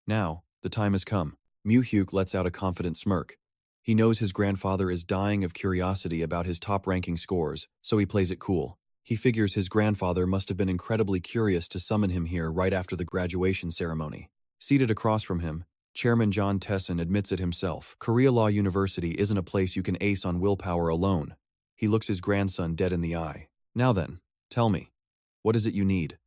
Now, the time has come. Mu Hyuk lets out a confident smirk. He knows his grandfather is dying of curiosity about his top-ranking scores, so he plays it cool. He figures his grandfather must have been incredibly curious to summon him here right after the graduation ceremony. Seated across from him, Chairman John Tezin admits it himself. Korea Law University isn't a place you can ace on willpower alone. He looks his grandson dead in the eye. "Now then, tell me, what is it you need?"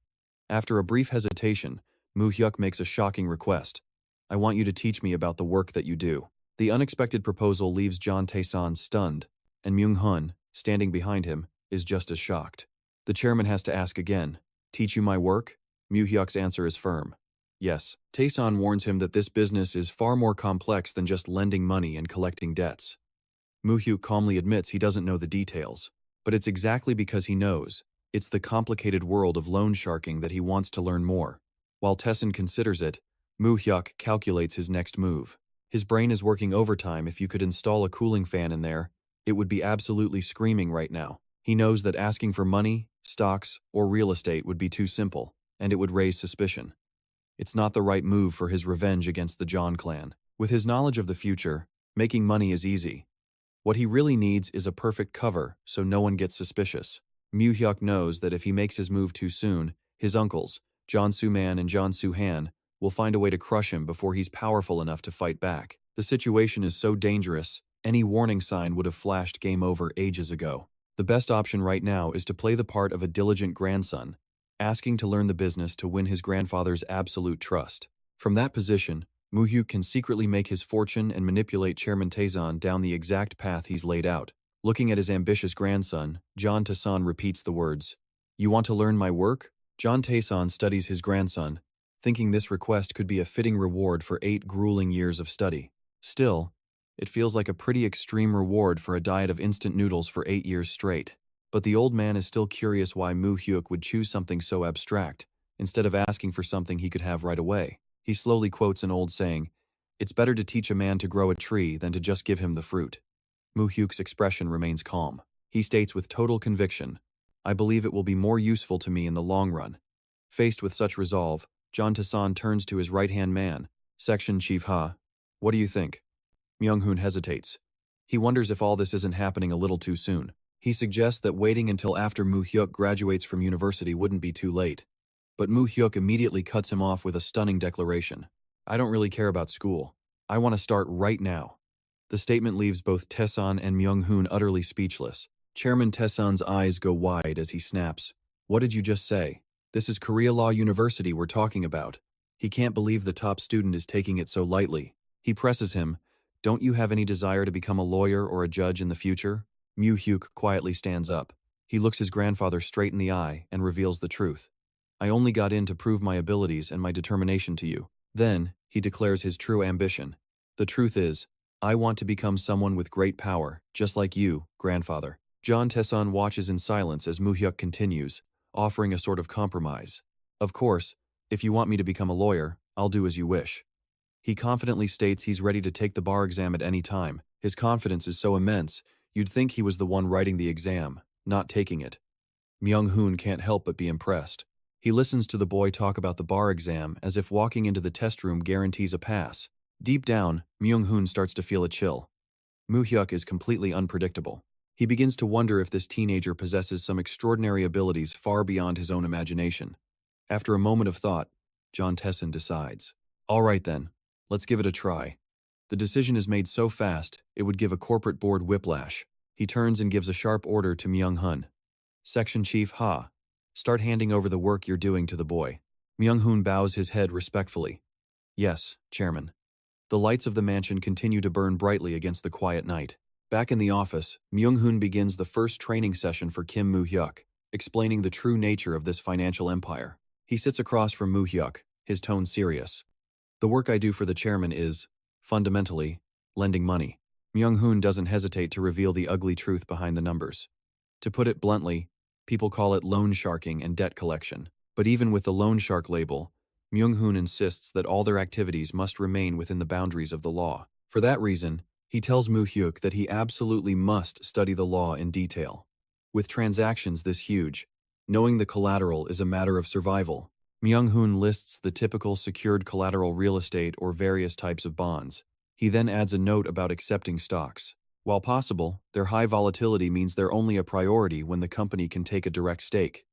After a brief hesitation, Mu Hyuk makes a shocking request. "I want you to teach me about the work that you do." The unexpected proposal leaves John Taeson stunned, and Myung-hoon, standing behind him, is just as shocked. The chairman has to ask again, "Teach you my work?" Mu Hyuk's answer is firm. Yes. Taeson warns him that this business is far more complex than just lending money and collecting debts. Mu Hyuk calmly admits he doesn't know the details, but it's exactly because he knows. It's the complicated world of loan sharking that he wants to learn more. While Taeson considers it, Mu Hyuk calculates his next move. His brain is working overtime. If you could install a cooling fan in there, it would be absolutely screaming right now. He knows that asking for money, stocks, or real estate would be too simple, and it would raise suspicion. It's not the right move for his revenge against the John clan. With his knowledge of the future, making money is easy. What he really needs is a perfect cover so no one gets suspicious. Mu Hyuk knows that if he makes his move too soon, his uncles, John Soo-man and John Soo-han, will find a way to crush him before he's powerful enough to fight back. The situation is so dangerous, any warning sign would have flashed game over ages ago. The best option right now is to play the part of a diligent grandson, asking to learn the business to win his grandfather's absolute trust. From that position, Mu Hyuk can secretly make his fortune and manipulate Chairman Taeson down the exact path he's laid out. Looking at his ambitious grandson, John Taeson repeats the words, "You want to learn my work?" John Taeson studies his grandson, thinking this request could be a fitting reward for 8 grueling years of study. Still, it feels like a pretty extreme reward for a diet of instant noodles for 8 years straight. But the old man is still curious why Mu Hyuk would choose something so abstract, instead of asking for something he could have right away. He slowly quotes an old saying, "It's better to teach a man to grow a tree than to just give him the fruit." Mu Hyuk's expression remains calm. He states with total conviction, I believe it will be more useful to me in the long run. Faced with such resolve, John Taesan turns to his right-hand man, Section Chief Ha. What do you think? Myung-hoon hesitates. He wonders if all this isn't happening a little too soon. He suggests that waiting until after Mu Hyuk graduates from university wouldn't be too late. But Mu Hyuk immediately cuts him off with a stunning declaration. I don't really care about school. I want to start right now. The statement leaves both Taesan and Myung-hoon utterly speechless. Chairman Taesan's eyes go wide as he snaps. What did you just say? This is Korea Law University we're talking about. He can't believe the top student is taking it so lightly. He presses him. Don't you have any desire to become a lawyer or a judge in the future? Mu Hyuk quietly stands up. He looks his grandfather straight in the eye and reveals the truth. I only got in to prove my abilities and my determination to you. Then, he declares his true ambition. The truth is, I want to become someone with great power, just like you, grandfather. John Taesan watches in silence as Mu Hyuk continues, offering a sort of compromise. Of course, if you want me to become a lawyer, I'll do as you wish. He confidently states he's ready to take the bar exam at any time. His confidence is so immense, you'd think he was the one writing the exam, not taking it. Myung-hoon can't help but be impressed. He listens to the boy talk about the bar exam as if walking into the test room guarantees a pass. Deep down, Myung-hoon starts to feel a chill. Mu Hyuk is completely unpredictable. He begins to wonder if this teenager possesses some extraordinary abilities far beyond his own imagination. After a moment of thought, John Taesan decides. All right then, let's give it a try. The decision is made so fast, it would give a corporate board whiplash. He turns and gives a sharp order to Myung-hoon. Section Chief Ha. Start handing over the work you're doing to the boy. Myung-hoon bows his head respectfully. Yes, Chairman. The lights of the mansion continue to burn brightly against the quiet night. Back in the office, Myung-hoon begins the first training session for Kim Mu Hyuk, explaining the true nature of this financial empire. He sits across from Mu Hyuk, his tone serious. The work I do for the chairman is, fundamentally, lending money. Myung-hoon doesn't hesitate to reveal the ugly truth behind the numbers. To put it bluntly, people call it loan sharking and debt collection. But even with the loan shark label, Myung-hoon insists that all their activities must remain within the boundaries of the law. For that reason, he tells Mu Hyuk that he absolutely must study the law in detail. With transactions this huge, knowing the collateral is a matter of survival. Myung-hoon lists the typical secured collateral real estate or various types of bonds. He then adds a note about accepting stocks. While possible, their high volatility means they're only a priority when the company can take a direct stake.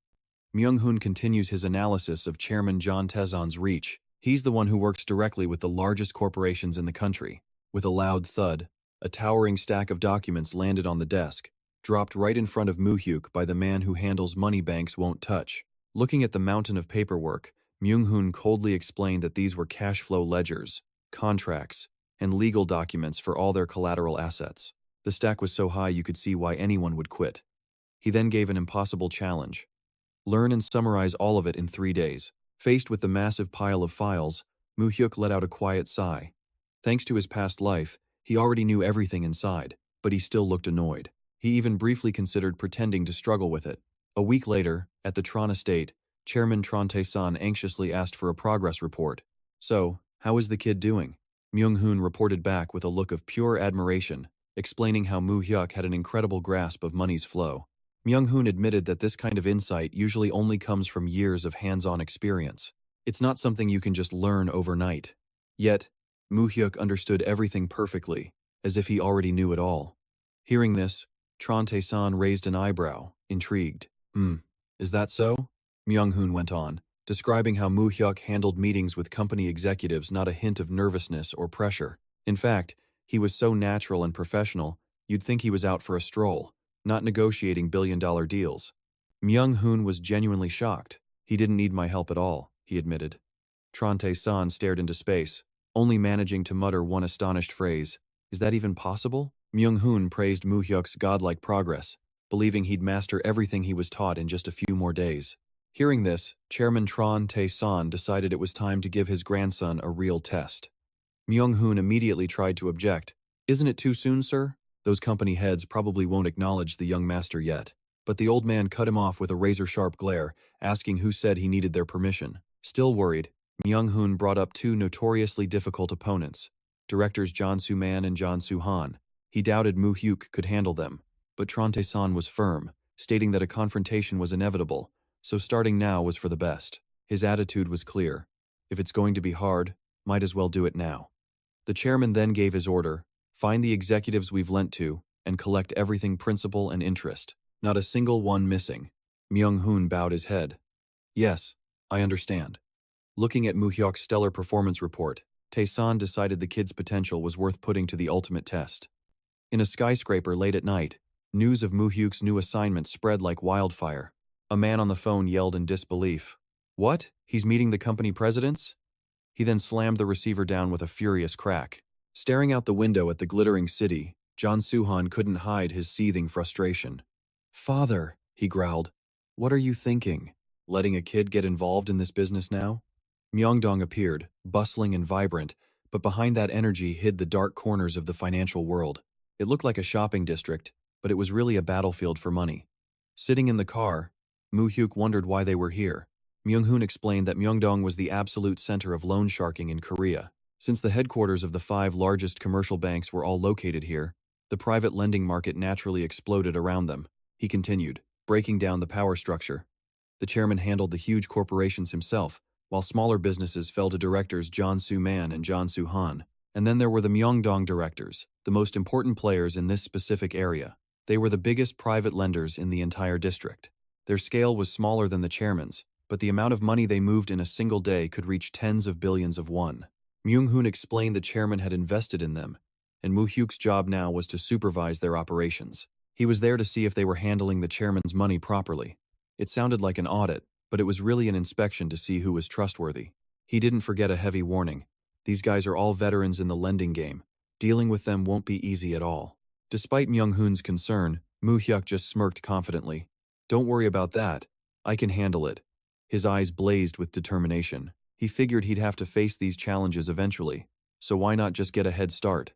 Myung-hoon continues his analysis of Chairman John Taesan's reach. He's the one who works directly with the largest corporations in the country. With a loud thud, a towering stack of documents landed on the desk, dropped right in front of Mu Hyuk by the man who handles money banks won't touch. Looking at the mountain of paperwork, Myung-hoon coldly explained that these were cash flow ledgers, contracts, and legal documents for all their collateral assets. The stack was so high you could see why anyone would quit. He then gave an impossible challenge. Learn and summarize all of it in 3 days. Faced with the massive pile of files, Mu Hyuk let out a quiet sigh. Thanks to his past life, he already knew everything inside, but he still looked annoyed. He even briefly considered pretending to struggle with it. A week later, at the Tron estate, Chairman Tron Taesan anxiously asked for a progress report. So, how is the kid doing? Myung-hoon reported back with a look of pure admiration, explaining how Mu Hyuk had an incredible grasp of money's flow. Myung-hoon admitted that this kind of insight usually only comes from years of hands-on experience. It's not something you can just learn overnight. Yet, Mu Hyuk understood everything perfectly, as if he already knew it all. Hearing this, Tron Taesan raised an eyebrow, intrigued. Is that so? Myung-hoon went on, describing how Mu Hyuk handled meetings with company executives, not a hint of nervousness or pressure. In fact, he was so natural and professional, you'd think he was out for a stroll, not negotiating billion-dollar deals. Myung-hoon was genuinely shocked. He didn't need my help at all, he admitted. Tron Taesan stared into space, only managing to mutter one astonished phrase. Is that even possible? Myung-hoon praised Mu Hyuk's godlike progress, believing he'd master everything he was taught in just a few more days. Hearing this, Chairman Tron Taesan decided it was time to give his grandson a real test. Myung-hoon immediately tried to object. Isn't it too soon, sir? Those company heads probably won't acknowledge the young master yet. But the old man cut him off with a razor-sharp glare, asking who said he needed their permission. Still worried, Myung-hoon brought up 2 notoriously difficult opponents, directors John Soo-man and John Soo-han. He doubted Mu Hyuk could handle them, but Tron Taesan was firm. stating that a confrontation was inevitable, so starting now was for the best. His attitude was clear. If it's going to be hard, might as well do it now. The chairman then gave his order, find the executives we've lent to, and collect everything principal and interest. Not a single one missing. Myung-hoon bowed his head. Yes, I understand. Looking at Mu Hyuk's stellar performance report, Tae-san decided the kid's potential was worth putting to the ultimate test. In a skyscraper late at night, news of Mu Hyuk's new assignment spread like wildfire. A man on the phone yelled in disbelief. What? He's meeting the company presidents? He then slammed the receiver down with a furious crack. Staring out the window at the glittering city, John Suhan couldn't hide his seething frustration. Father, he growled, what are you thinking? Letting a kid get involved in this business now? Myeongdong appeared, bustling and vibrant, but behind that energy hid the dark corners of the financial world. It looked like a shopping district, but it was really a battlefield for money. Sitting in the car, Mu Hyuk wondered why they were here. Myung-hoon explained that Myeongdong was the absolute center of loan sharking in Korea. Since the headquarters of the 5 largest commercial banks were all located here, the private lending market naturally exploded around them. He continued, breaking down the power structure. The chairman handled the huge corporations himself, while smaller businesses fell to directors John Soo-man and John Soo-han. And then there were the Myeongdong directors, the most important players in this specific area. They were the biggest private lenders in the entire district. Their scale was smaller than the chairman's, but the amount of money they moved in a single day could reach tens of billions of won. Myung-hoon explained the chairman had invested in them, and Mu Hyuk's job now was to supervise their operations. He was there to see if they were handling the chairman's money properly. It sounded like an audit, but it was really an inspection to see who was trustworthy. He didn't forget a heavy warning. These guys are all veterans in the lending game. Dealing with them won't be easy at all. Despite Myung-hoon's concern, Mu Hyuk just smirked confidently. Don't worry about that. I can handle it. His eyes blazed with determination. He figured he'd have to face these challenges eventually, so why not just get a head start?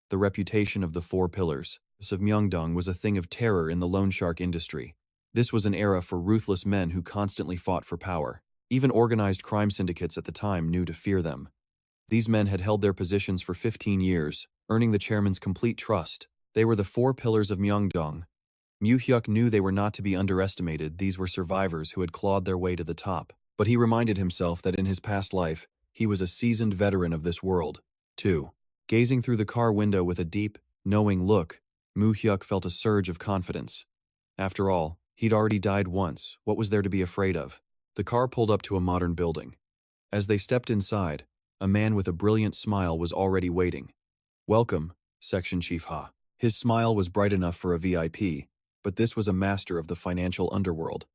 The reputation of the 4 pillars of Myeongdong was a thing of terror in the loan shark industry. This was an era for ruthless men who constantly fought for power. Even organized crime syndicates at the time knew to fear them. These men had held their positions for 15 years, earning the chairman's complete trust. They were the 4 pillars of Myeongdong. Mu Hyuk knew they were not to be underestimated. These were survivors who had clawed their way to the top. But he reminded himself that in his past life, he was a seasoned veteran of this world, too. Gazing through the car window with a deep, knowing look, Mu Hyuk felt a surge of confidence. After all, he'd already died once. What was there to be afraid of? The car pulled up to a modern building. As they stepped inside, a man with a brilliant smile was already waiting. Welcome, Section Chief Ha. His smile was bright enough for a VIP, but this was a master of the financial underworld.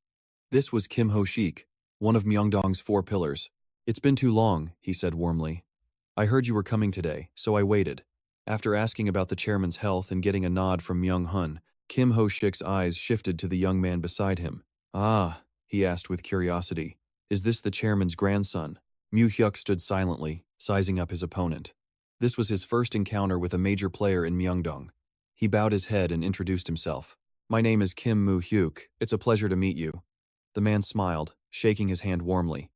This was Kim Ho-shik, one of Myeongdong's 4 pillars. It's been too long, he said warmly. I heard you were coming today, so I waited. After asking about the chairman's health and getting a nod from Myung-hun, Kim Ho-shik's eyes shifted to the young man beside him. Ah, he asked with curiosity. Is this the chairman's grandson? Mu Hyuk stood silently, sizing up his opponent. This was his first encounter with a major player in Myeongdong. He bowed his head and introduced himself. My name is Kim Mu Hyuk. It's a pleasure to meet you. The man smiled, shaking his hand warmly.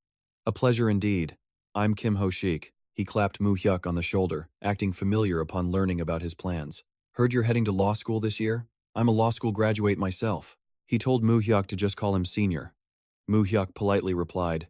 A pleasure indeed. I'm Kim Ho-shik. He clapped Mu Hyuk on the shoulder, acting familiar upon learning about his plans. Heard you're heading to law school this year? I'm a law school graduate myself. He told Mu Hyuk to just call him senior. Mu Hyuk politely replied,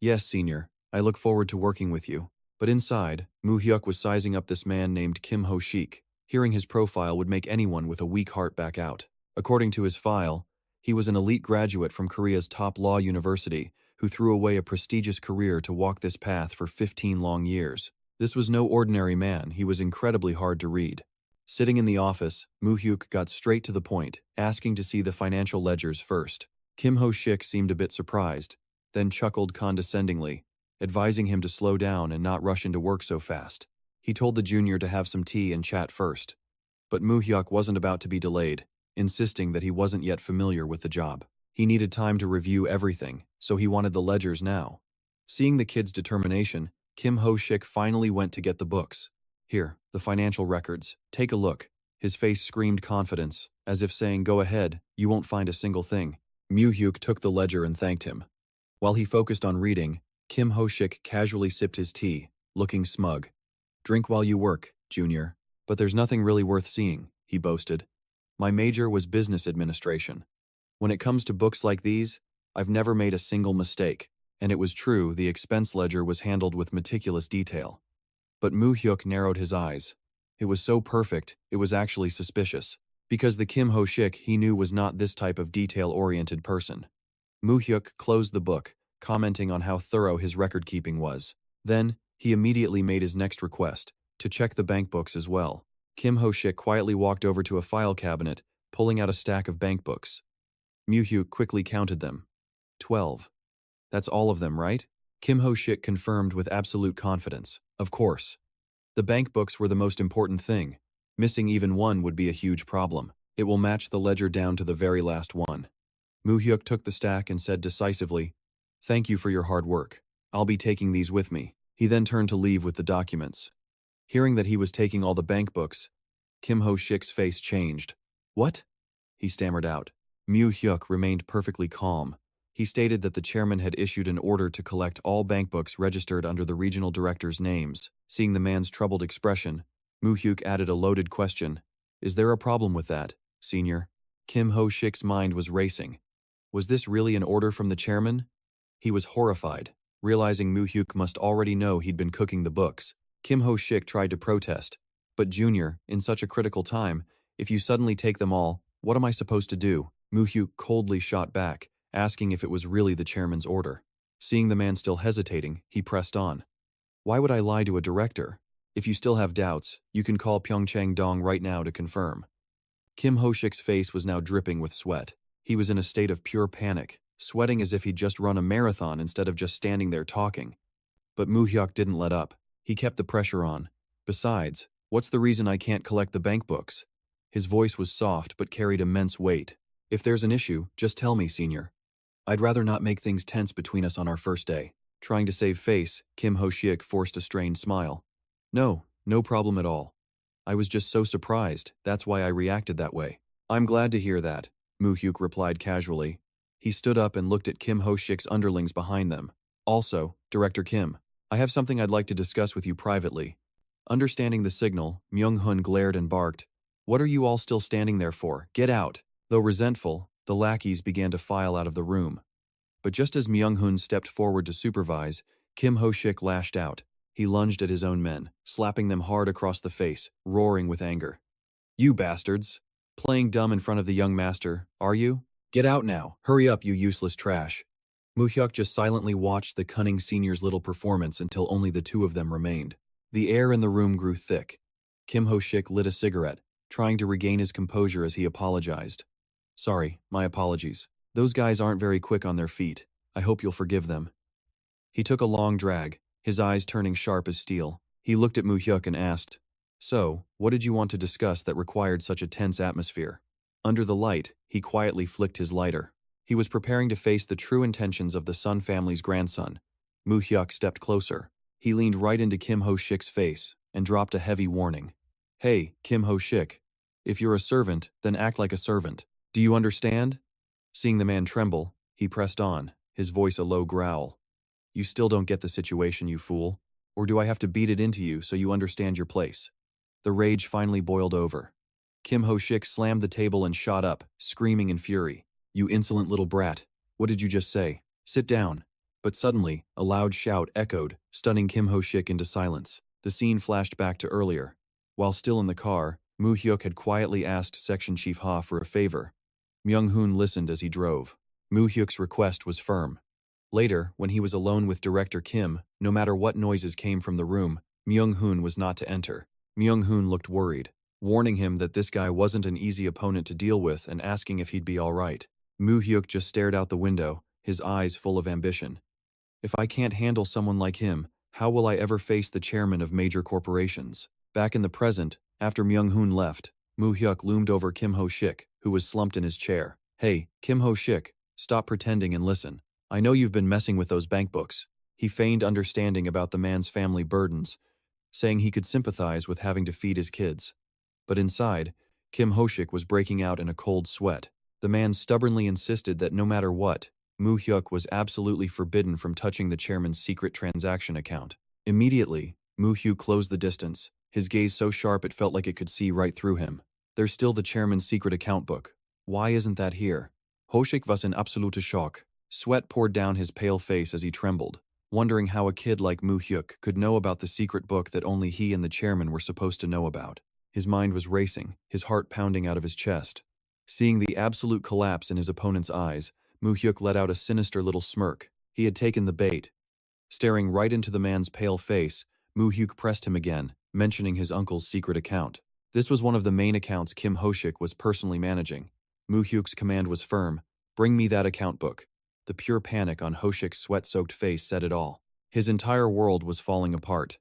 Yes, senior. I look forward to working with you. But inside, Mu Hyuk was sizing up this man named Kim Ho-shik. Hearing his profile would make anyone with a weak heart back out. According to his file, he was an elite graduate from Korea's top law university who threw away a prestigious career to walk this path for 15 long years. This was no ordinary man. He was incredibly hard to read. Sitting in the office, Mu Hyuk got straight to the point, asking to see the financial ledgers first. Kim Ho-shik seemed a bit surprised, then chuckled condescendingly, advising him to slow down and not rush into work so fast. He told the junior to have some tea and chat first. But Mu Hyuk wasn't about to be delayed, insisting that he wasn't yet familiar with the job. He needed time to review everything, so he wanted the ledgers now. Seeing the kid's determination, Kim Ho-shik finally went to get the books. Here, the financial records. Take a look. His face screamed confidence, as if saying, Go ahead, you won't find a single thing. Mu Hyuk took the ledger and thanked him. While he focused on reading, Kim Ho-shik casually sipped his tea, looking smug. Drink while you work, junior. But there's nothing really worth seeing, he boasted. My major was business administration. When it comes to books like these, I've never made a single mistake. And it was true, the expense ledger was handled with meticulous detail. But Mu Hyuk narrowed his eyes. It was so perfect, it was actually suspicious. Because the Kim Ho-shik he knew was not this type of detail-oriented person. Mu Hyuk closed the book, commenting on how thorough his record-keeping was. Then, he immediately made his next request, to check the bank books as well. Kim Ho-shik quietly walked over to a file cabinet, pulling out a stack of bank books. Mu Hyuk quickly counted them. 12. That's all of them, right? Kim Ho-shik confirmed with absolute confidence. Of course. The bank books were the most important thing. Missing even one would be a huge problem. It will match the ledger down to the very last one. Mu Hyuk took the stack and said decisively, "Thank you for your hard work. I'll be taking these with me." He then turned to leave with the documents. Hearing that he was taking all the bank books, Kim Ho-shik's face changed. "What?" he stammered out. Mu Hyuk remained perfectly calm. He stated that the chairman had issued an order to collect all bank books registered under the regional directors' names. Seeing the man's troubled expression, Mu Hyuk added a loaded question. "Is there a problem with that, senior?" Kim Ho-shik's mind was racing. Was this really an order from the chairman? He was horrified, realizing Mu Hyuk must already know he'd been cooking the books. Kim Ho-shik tried to protest. "But Junior, in such a critical time, if you suddenly take them all, what am I supposed to do?" Mu Hyuk coldly shot back, asking if it was really the chairman's order. Seeing the man still hesitating, he pressed on. "Why would I lie to a director? If you still have doubts, you can call Pyeongchang Dong right now to confirm." Kim Ho-shik's face was now dripping with sweat. He was in a state of pure panic, sweating as if he'd just run a marathon instead of just standing there talking. But Mu Hyuk didn't let up. He kept the pressure on. "Besides, what's the reason I can't collect the bank books?" His voice was soft but carried immense weight. "If there's an issue, just tell me, senior. I'd rather not make things tense between us on our first day." Trying to save face, Kim Ho-shik forced a strained smile. No problem at all. I was just so surprised, that's why I reacted that way." "I'm glad to hear that," Mu Hyuk replied casually. He stood up and looked at Kim Ho-shik's underlings behind them. "Also, Director Kim, I have something I'd like to discuss with you privately." Understanding the signal, Myung-hun glared and barked, "What are you all still standing there for? Get out!" Though resentful, the lackeys began to file out of the room. But just as Myung-hun stepped forward to supervise, Kim Ho-shik lashed out. He lunged at his own men, slapping them hard across the face, roaring with anger. "You bastards! Playing dumb in front of the young master, are you? Get out now! Hurry up, you useless trash!" Mu Hyuk just silently watched the cunning senior's little performance until only the two of them remained. The air in the room grew thick. Kim Ho-shik lit a cigarette, trying to regain his composure as he apologized. "Sorry, my apologies. Those guys aren't very quick on their feet. I hope you'll forgive them." He took a long drag, his eyes turning sharp as steel. He looked at Mu Hyuk and asked, "So, what did you want to discuss that required such a tense atmosphere?" Under the light, he quietly flicked his lighter. He was preparing to face the true intentions of the Sun family's grandson. Mu Hyuk stepped closer. He leaned right into Kim Ho-shik's face and dropped a heavy warning. "Hey, Kim Ho-shik, if you're a servant, then act like a servant. Do you understand?" Seeing the man tremble, he pressed on, his voice a low growl. "You still don't get the situation, you fool. Or do I have to beat it into you so you understand your place?" The rage finally boiled over. Kim Ho-shik slammed the table and shot up, screaming in fury. "You insolent little brat. What did you just say? Sit down." But suddenly, a loud shout echoed, stunning Kim Ho-shik into silence. The scene flashed back to earlier. While still in the car, Mu Hyuk had quietly asked Section Chief Ha for a favor. Myung-hun listened as he drove. Mu Hyuk's request was firm. Later, when he was alone with Director Kim, no matter what noises came from the room, Myung-hun was not to enter. Myung-hun looked worried, warning him that this guy wasn't an easy opponent to deal with and asking if he'd be all right. Mu Hyuk just stared out the window, his eyes full of ambition. "If I can't handle someone like him, how will I ever face the chairman of major corporations?" Back in the present, after Myung-hun left, Mu Hyuk loomed over Kim Ho-shik, who was slumped in his chair. "Hey, Kim Ho-shik, stop pretending and listen. I know you've been messing with those bank books." He feigned understanding about the man's family burdens, saying he could sympathize with having to feed his kids. But inside, Kim Ho-shik was breaking out in a cold sweat. The man stubbornly insisted that no matter what, Mu Hyuk was absolutely forbidden from touching the chairman's secret transaction account. Immediately, Mu Hyuk closed the distance, his gaze so sharp it felt like it could see right through him. "There's still the chairman's secret account book. Why isn't that here?" Hyuk was in absolute shock. Sweat poured down his pale face as he trembled, wondering how a kid like Mu Hyuk could know about the secret book that only he and the chairman were supposed to know about. His mind was racing, his heart pounding out of his chest. Seeing the absolute collapse in his opponent's eyes, Mu Hyuk let out a sinister little smirk. He had taken the bait. Staring right into the man's pale face, Mu Hyuk pressed him again, mentioning his uncle's secret account. This was one of the main accounts Kim Hyuk was personally managing. Mu Hyuk's command was firm. "Bring me that account book." The pure panic on Hyuk's sweat-soaked face said it all. His entire world was falling apart.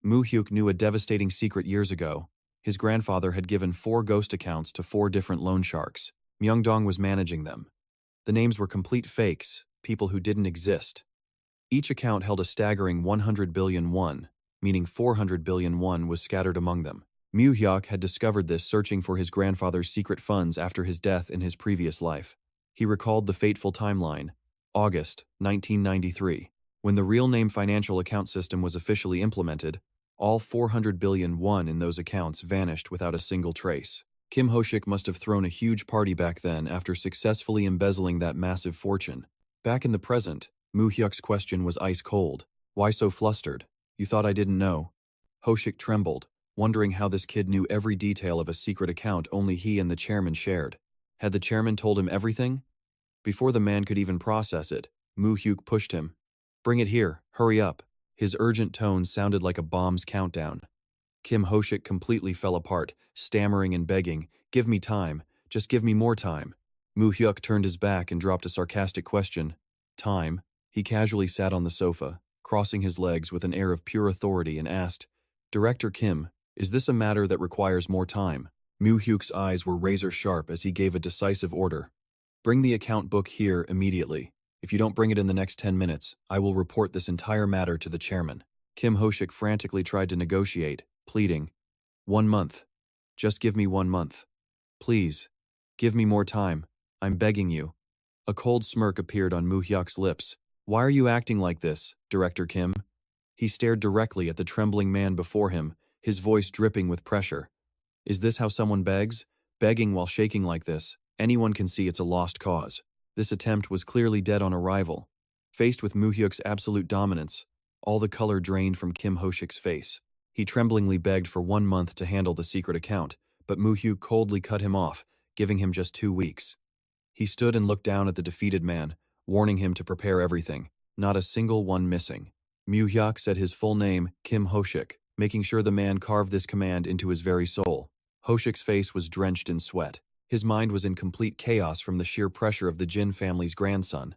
Mu Hyuk knew a devastating secret years ago. His grandfather had given 4 ghost accounts to 4 different loan sharks. Myeongdong was managing them. The names were complete fakes, people who didn't exist. Each account held a staggering 100 billion won, meaning 400 billion won was scattered among them. Mu Hyuk had discovered this searching for his grandfather's secret funds after his death in his previous life. He recalled the fateful timeline, August 1993, when the real name financial account system was officially implemented. All 400 billion won in those accounts vanished without a single trace. Kim Hyuk must have thrown a huge party back then after successfully embezzling that massive fortune. Back in the present, Mu Hyuk's question was ice cold. "Why so flustered? You thought I didn't know?" Hyuk trembled, wondering how this kid knew every detail of a secret account only he and the chairman shared. Had the chairman told him everything? Before the man could even process it, Mu Hyuk pushed him. "Bring it here, hurry up." His urgent tone sounded like a bomb's countdown. Kim Hyuk completely fell apart, stammering and begging, "Give me time, just give me more time." Mu Hyuk turned his back and dropped a sarcastic question. "Time?" He casually sat on the sofa, crossing his legs with an air of pure authority and asked, "Director Kim, is this a matter that requires more time?" Mu Hyuk's eyes were razor-sharp as he gave a decisive order. "Bring the account book here immediately. If you don't bring it in the next 10 minutes, I will report this entire matter to the chairman." Kim Hyuk frantically tried to negotiate, pleading, "1 month. Just give me 1 month. Please. Give me more time. I'm begging you." A cold smirk appeared on Mu Hyuk's lips. "Why are you acting like this, Director Kim?" He stared directly at the trembling man before him, his voice dripping with pressure. "Is this how someone begs? Begging while shaking like this, anyone can see it's a lost cause." This attempt was clearly dead on arrival. Faced with Mu Hyuk's absolute dominance, all the color drained from Kim Hyuk's face. He tremblingly begged for 1 month to handle the secret account, but Mu Hyuk coldly cut him off, giving him just 2 weeks. He stood and looked down at the defeated man, warning him to prepare everything, not a single one missing. Mu Hyuk said his full name, Kim Hyuk, making sure the man carved this command into his very soul. Hyuk's face was drenched in sweat. His mind was in complete chaos from the sheer pressure of the Jin family's grandson.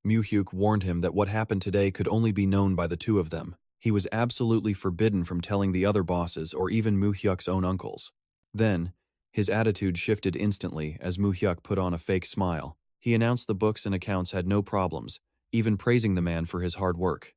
Mu Hyuk warned him that what happened today could only be known by the two of them. He was absolutely forbidden from telling the other bosses or even Mu Hyuk's own uncles. Then, his attitude shifted instantly as Mu Hyuk put on a fake smile. He announced the books and accounts had no problems, even praising the man for his hard work.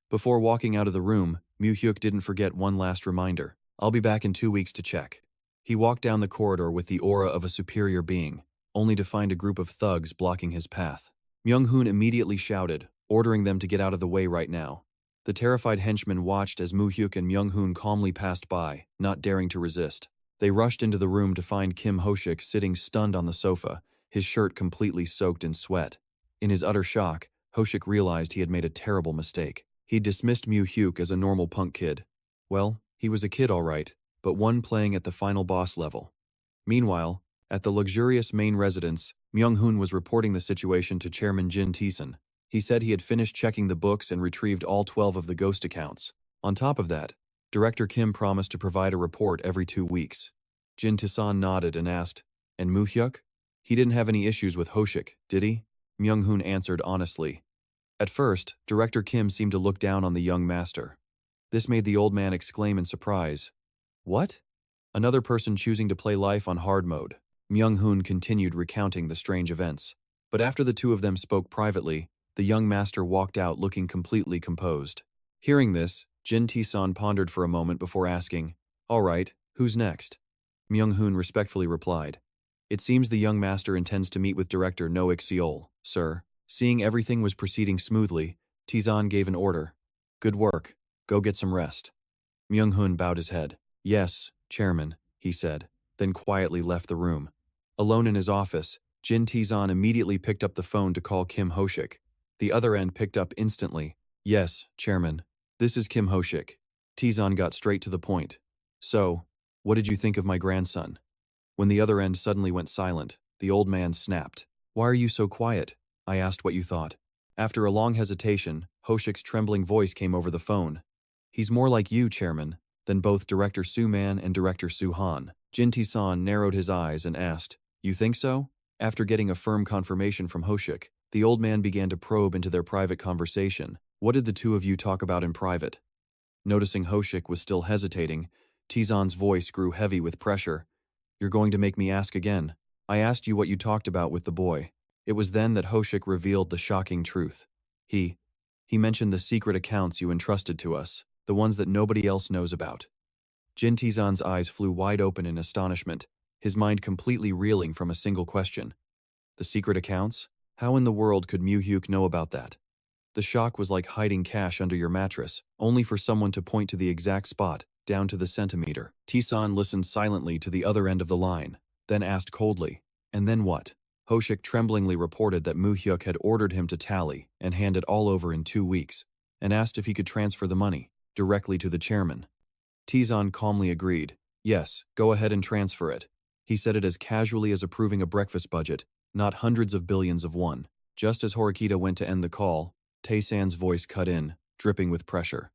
Before walking out of the room, Mu Hyuk didn't forget one last reminder. "I'll be back in 2 weeks to check." He walked down the corridor with the aura of a superior being, only to find a group of thugs blocking his path. Myung-hoon immediately shouted, ordering them to get out of the way right now. The terrified henchmen watched as Mu Hyuk and Myung-hoon calmly passed by, not daring to resist. They rushed into the room to find Kim Hyuk sitting stunned on the sofa, his shirt completely soaked in sweat. In his utter shock, Hyuk realized he had made a terrible mistake. He dismissed Mu Hyuk as a normal punk kid. Well, he was a kid all right, but one playing at the final boss level. Meanwhile, at the luxurious main residence, Myung-hoon was reporting the situation to Chairman Jin Tae-sun. He said he had finished checking the books and retrieved all 12 of the ghost accounts. On top of that, Director Kim promised to provide a report every 2 weeks. Jin Tae-sun nodded and asked, "And Mu Hyuk? He didn't have any issues with Hyuk, did he?" Myung-hoon answered honestly. At first, Director Kim seemed to look down on the young master. This made the old man exclaim in surprise. "What?" Another person choosing to play life on hard mode. Myung-hoon continued recounting the strange events. But after the two of them spoke privately, the young master walked out looking completely composed. Hearing this, Jin Tae-sun pondered for a moment before asking, "All right, who's next?" Myung-hoon respectfully replied, "It seems the young master intends to meet with Director Noik Seol, sir." Seeing everything was proceeding smoothly, Tae-sun gave an order. "Good work. Go get some rest." Myung-hoon bowed his head. "Yes, Chairman," he said, then quietly left the room. Alone in his office, Jin Tizan immediately picked up the phone to call Kim Hyuk. The other end picked up instantly. Yes, Chairman. This is Kim Hyuk. Tizan got straight to the point. So, what did you think of my grandson? When the other end suddenly went silent, the old man snapped. Why are you so quiet? I asked what you thought. After a long hesitation, Hyuk's trembling voice came over the phone. He's more like you, Chairman, than both Director Su-man and Director Su-han. Jin Tizan narrowed his eyes and asked, You think so? After getting a firm confirmation from Hyuk, the old man began to probe into their private conversation. What did the two of you talk about in private? Noticing Hyuk was still hesitating, Tizan's voice grew heavy with pressure. You're going to make me ask again. I asked you what you talked about with the boy. It was then that Hyuk revealed the shocking truth. He mentioned the secret accounts you entrusted to us, the ones that nobody else knows about. Jin Tizan's eyes flew wide open in astonishment, his mind completely reeling from a single question. The secret accounts? How in the world could Mu Hyuk know about that? The shock was like hiding cash under your mattress, only for someone to point to the exact spot, down to the centimeter. Tizan listened silently to the other end of the line, then asked coldly, and then what? Hyuk tremblingly reported that Mu Hyuk had ordered him to tally and hand it all over in 2 weeks, and asked if he could transfer the money directly to the chairman. Tizan calmly agreed. Yes, go ahead and transfer it. He said it as casually as approving a breakfast budget, not hundreds of billions of won. Just as Horikita went to end the call, Tae-san's voice cut in, dripping with pressure.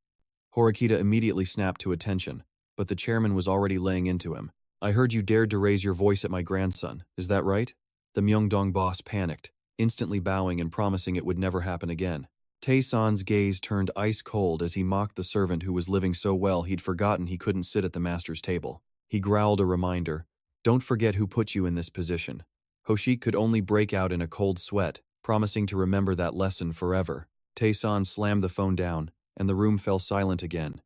Horikita immediately snapped to attention, but the chairman was already laying into him. I heard you dared to raise your voice at my grandson, is that right? The Myeongdong boss panicked, instantly bowing and promising it would never happen again. Tae-san's gaze turned ice cold as he mocked the servant who was living so well he'd forgotten he couldn't sit at the master's table. He growled a reminder, Don't forget who put you in this position. Hyuk could only break out in a cold sweat, promising to remember that lesson forever. Tae-san slammed the phone down, and the room fell silent again.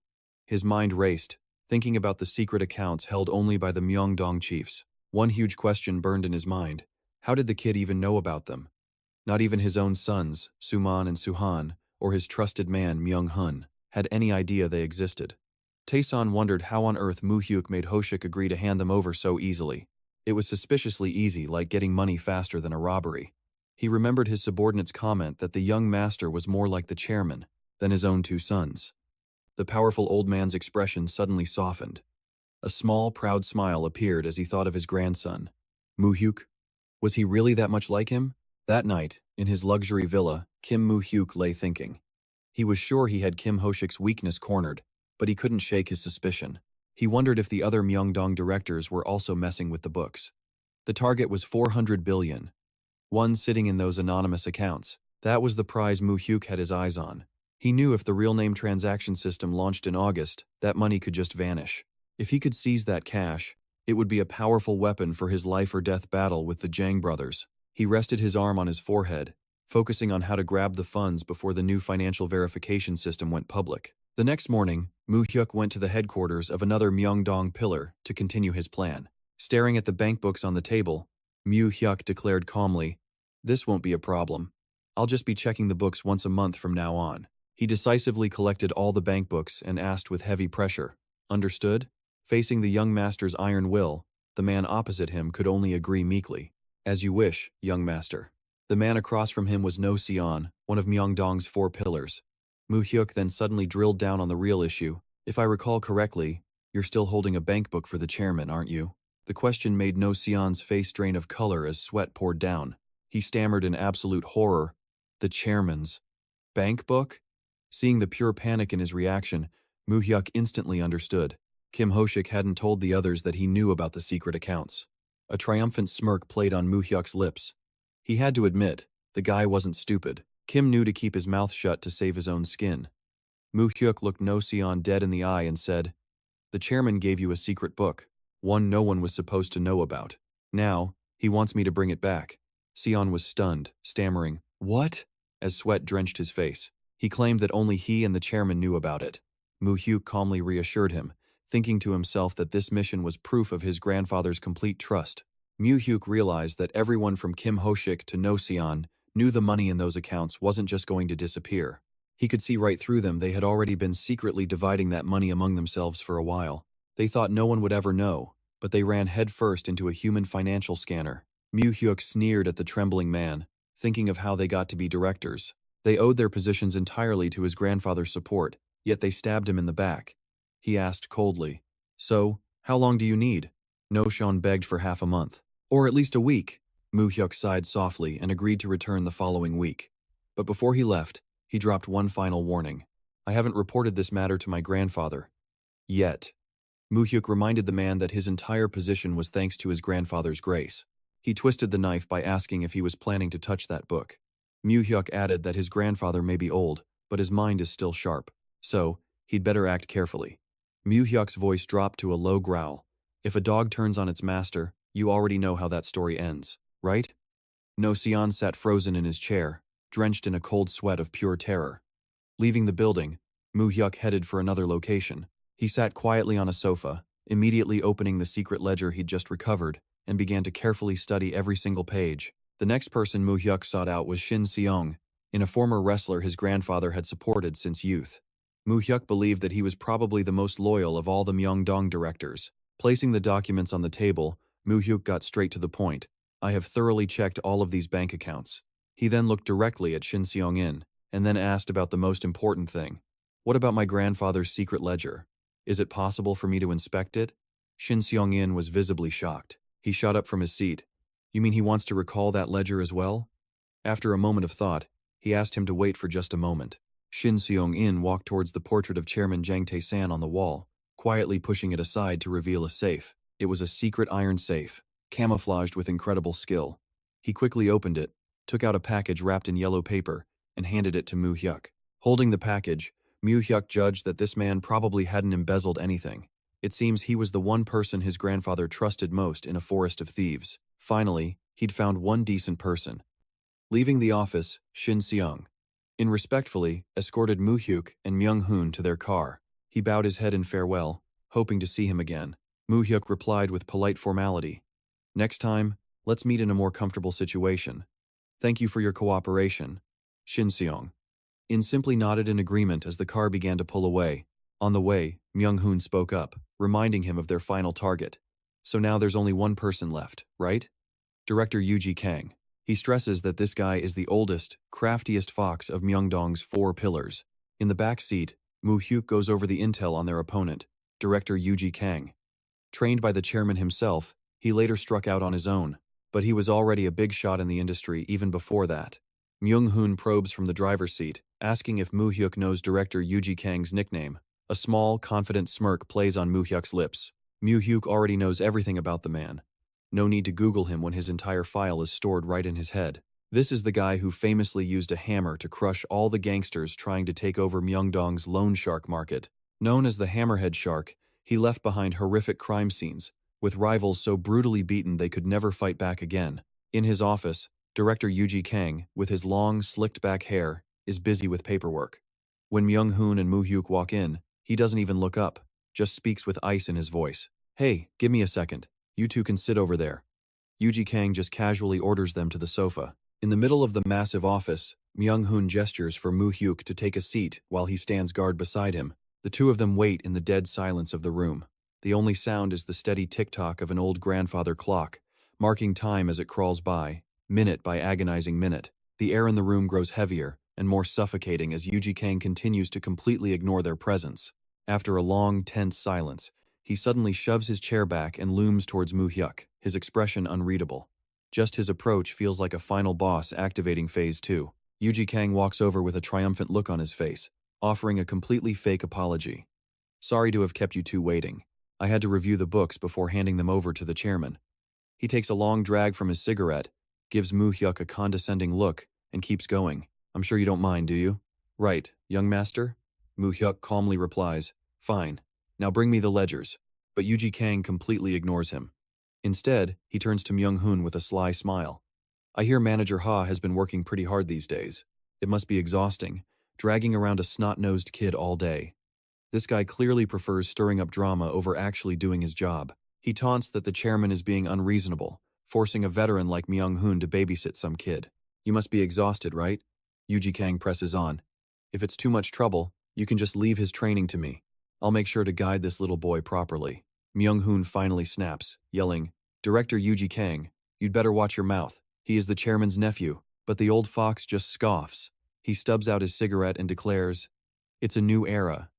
His mind raced, thinking about the secret accounts held only by the Myeongdong chiefs. One huge question burned in his mind. How did the kid even know about them? Not even his own sons, Su-man and Su-han, or his trusted man, Myung-hun, had any idea they existed. Tae-san wondered how on earth Mu Hyuk made Hyuk agree to hand them over so easily. It was suspiciously easy, like getting money faster than a robbery. He remembered his subordinate's comment that the young master was more like the chairman than his own 2 sons. The powerful old man's expression suddenly softened. A small, proud smile appeared as he thought of his grandson. Mu Hyuk? Was he really that much like him? That night, in his luxury villa, Kim Mu Hyuk lay thinking. He was sure he had Kim Hyuk's weakness cornered, but he couldn't shake his suspicion. He wondered if the other Myeongdong directors were also messing with the books. The target was 400 billion. One sitting in those anonymous accounts. That was the prize Mu Hyuk had his eyes on. He knew if the real name transaction system launched in August, that money could just vanish. If he could seize that cash, it would be a powerful weapon for his life or death battle with the Jang brothers. He rested his arm on his forehead, focusing on how to grab the funds before the new financial verification system went public. The next morning, Mu Hyuk went to the headquarters of another Myeongdong pillar to continue his plan. Staring at the bank books on the table, Mu Hyuk declared calmly, This won't be a problem. I'll just be checking the books once a month from now on. He decisively collected all the bank books and asked with heavy pressure, Understood? Facing the young master's iron will, the man opposite him could only agree meekly. As you wish, young master. The man across from him was No Sion, one of Myeongdong's 4 pillars. Mu Hyuk then suddenly drilled down on the real issue. If I recall correctly, you're still holding a bank book for the chairman, aren't you? The question made No Sion's face drain of color as sweat poured down. He stammered in absolute horror. The chairman's bank book? Seeing the pure panic in his reaction, Mu Hyuk instantly understood. Kim Hyuk hadn't told the others that he knew about the secret accounts. A triumphant smirk played on Mu Hyuk's lips. He had to admit, the guy wasn't stupid. Kim knew to keep his mouth shut to save his own skin. Mu Hyuk looked No Sion dead in the eye and said, The chairman gave you a secret book, one no one was supposed to know about. Now, he wants me to bring it back. Sion was stunned, stammering, What? As sweat drenched his face. He claimed that only he and the chairman knew about it. Mu Hyuk calmly reassured him, thinking to himself that this mission was proof of his grandfather's complete trust. Mu Hyuk realized that everyone from Kim Hyuk to No Sion knew the money in those accounts wasn't just going to disappear. He could see right through them. They had already been secretly dividing that money among themselves for a while. They thought no one would ever know, but they ran headfirst into a human financial scanner. Mu Hyuk sneered at the trembling man, thinking of how they got to be directors. They owed their positions entirely to his grandfather's support, yet they stabbed him in the back. He asked coldly, "So, how long do you need?" No-Sean begged for half a month. "Or at least a week." Mu Hyuk sighed softly and agreed to return the following week. But before he left, he dropped one final warning. "I haven't reported this matter to my grandfather. Yet." Mu Hyuk reminded the man that his entire position was thanks to his grandfather's grace. He twisted the knife by asking if he was planning to touch that book. Mu Hyuk added that his grandfather may be old, but his mind is still sharp, so he'd better act carefully. Mu Hyuk's voice dropped to a low growl. "If a dog turns on its master, you already know how that story ends, right?" No Sion sat frozen in his chair, drenched in a cold sweat of pure terror. Leaving the building, Mu Hyuk headed for another location. He sat quietly on a sofa, immediately opening the secret ledger he'd just recovered, and began to carefully study every single page. The next person Mu Hyuk sought out was Shin Seong, a former wrestler his grandfather had supported since youth. Mu Hyuk believed that he was probably the most loyal of all the Myeongdong directors. Placing the documents on the table, Mu Hyuk got straight to the point. "I have thoroughly checked all of these bank accounts." He then looked directly at Shin Seong-in, and then asked about the most important thing. "What about my grandfather's secret ledger? Is it possible for me to inspect it?" Shin Seong-in was visibly shocked. He shot up from his seat. "You mean he wants to recall that ledger as well?" After a moment of thought, he asked him to wait for just a moment. Shin Seong-in walked towards the portrait of Chairman Jang Tae-san on the wall, quietly pushing it aside to reveal a safe. It was a secret iron safe, camouflaged with incredible skill. He quickly opened it, took out a package wrapped in yellow paper, and handed it to Mu Hyuk. Holding the package, Mu Hyuk judged that this man probably hadn't embezzled anything. It seems he was the one person his grandfather trusted most in a forest of thieves. Finally, he'd found one decent person. Leaving the office, Shin Seong-in respectfully escorted Mu Hyuk and Myung-hoon to their car. He bowed his head in farewell, hoping to see him again. Mu Hyuk replied with polite formality, "Next time, let's meet in a more comfortable situation. Thank you for your cooperation." Shin Seong-in simply nodded in agreement as the car began to pull away. On the way, Myung-hoon spoke up, reminding him of their final target. "So now there's only one person left, right?" Director Yuji Kang. He stresses that this guy is the oldest, craftiest fox of Myeongdong's 4 pillars. In the back seat, Mu Hyuk goes over the intel on their opponent, Director Yuji Kang. Trained by the chairman himself, he later struck out on his own, but he was already a big shot in the industry even before that. Myung-hoon probes from the driver's seat, asking if Mu Hyuk knows Director Yuji Kang's nickname. A small, confident smirk plays on Mu Hyuk's lips. Mu Hyuk already knows everything about the man. No need to Google him when his entire file is stored right in his head. This is the guy who famously used a hammer to crush all the gangsters trying to take over Myeongdong's loan shark market. Known as the Hammerhead Shark, he left behind horrific crime scenes, with rivals so brutally beaten they could never fight back again. In his office, Director Yuji Kang, with his long, slicked-back hair, is busy with paperwork. When Myung-hoon and Mu Hyuk walk in, he doesn't even look up, just speaks with ice in his voice. "Hey, give me a second. You two can sit over there." Yuji Kang just casually orders them to the sofa. In the middle of the massive office, Myung-hoon gestures for Mu Hyuk to take a seat while he stands guard beside him. The two of them wait in the dead silence of the room. The only sound is the steady tick-tock of an old grandfather clock, marking time as it crawls by, minute by agonizing minute. The air in the room grows heavier and more suffocating as Yuji Kang continues to completely ignore their presence. After a long, tense silence, he suddenly shoves his chair back and looms towards Mu Hyuk, his expression unreadable. Just his approach feels like a final boss activating Phase 2. Yuji Kang walks over with a triumphant look on his face, offering a completely fake apology. "Sorry to have kept you two waiting. I had to review the books before handing them over to the chairman." He takes a long drag from his cigarette, gives Mu Hyuk a condescending look, and keeps going. "I'm sure you don't mind, do you?" "Right, young master?" Mu Hyuk calmly replies, "Fine. Now bring me the ledgers." But Yuji Kang completely ignores him. Instead, he turns to Myung-hoon with a sly smile. "I hear Manager Ha has been working pretty hard these days. It must be exhausting, dragging around a snot-nosed kid all day. This guy clearly prefers stirring up drama over actually doing his job." He taunts that the chairman is being unreasonable, forcing a veteran like Myung-hoon to babysit some kid. "You must be exhausted, right?" Yuji Kang presses on. "If it's too much trouble, you can just leave his training to me. I'll make sure to guide this little boy properly." Myung-hoon finally snaps, yelling, "Director Yuji Kang, You'd better watch your mouth. He is the chairman's nephew. But the old fox just scoffs. He stubs out his cigarette and declares, "It's a new era.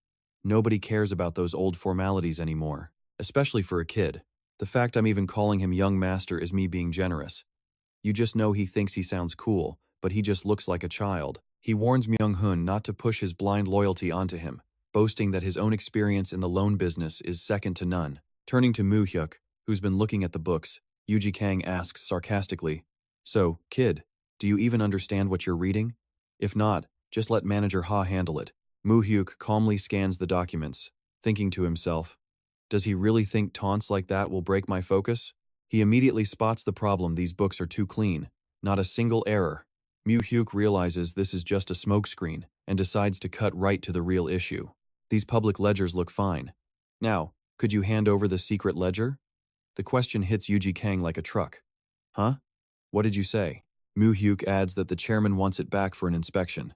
Nobody cares about those old formalities anymore, especially for a kid. The fact I'm even calling him young master is me being generous. You just know he thinks he sounds cool, but he just looks like a child." He warns Myung-hun not to push his blind loyalty onto him, boasting that his own experience in the loan business is second to none. Turning to Mu Hyuk, who's been looking at the books, Yuji Kang asks sarcastically, "So, kid, do you even understand what you're reading? If not, just let Manager Ha handle it." Mu Hyuk calmly scans the documents, thinking to himself, does he really think taunts like that will break my focus? He immediately spots the problem: these books are too clean, not a single error. Mu Hyuk realizes this is just a smokescreen and decides to cut right to the real issue. These public ledgers look fine. Now, could you hand over the secret ledger? The question hits Yuji Kang like a truck. Huh? What did you say? Mu Hyuk adds that the chairman wants it back for an inspection.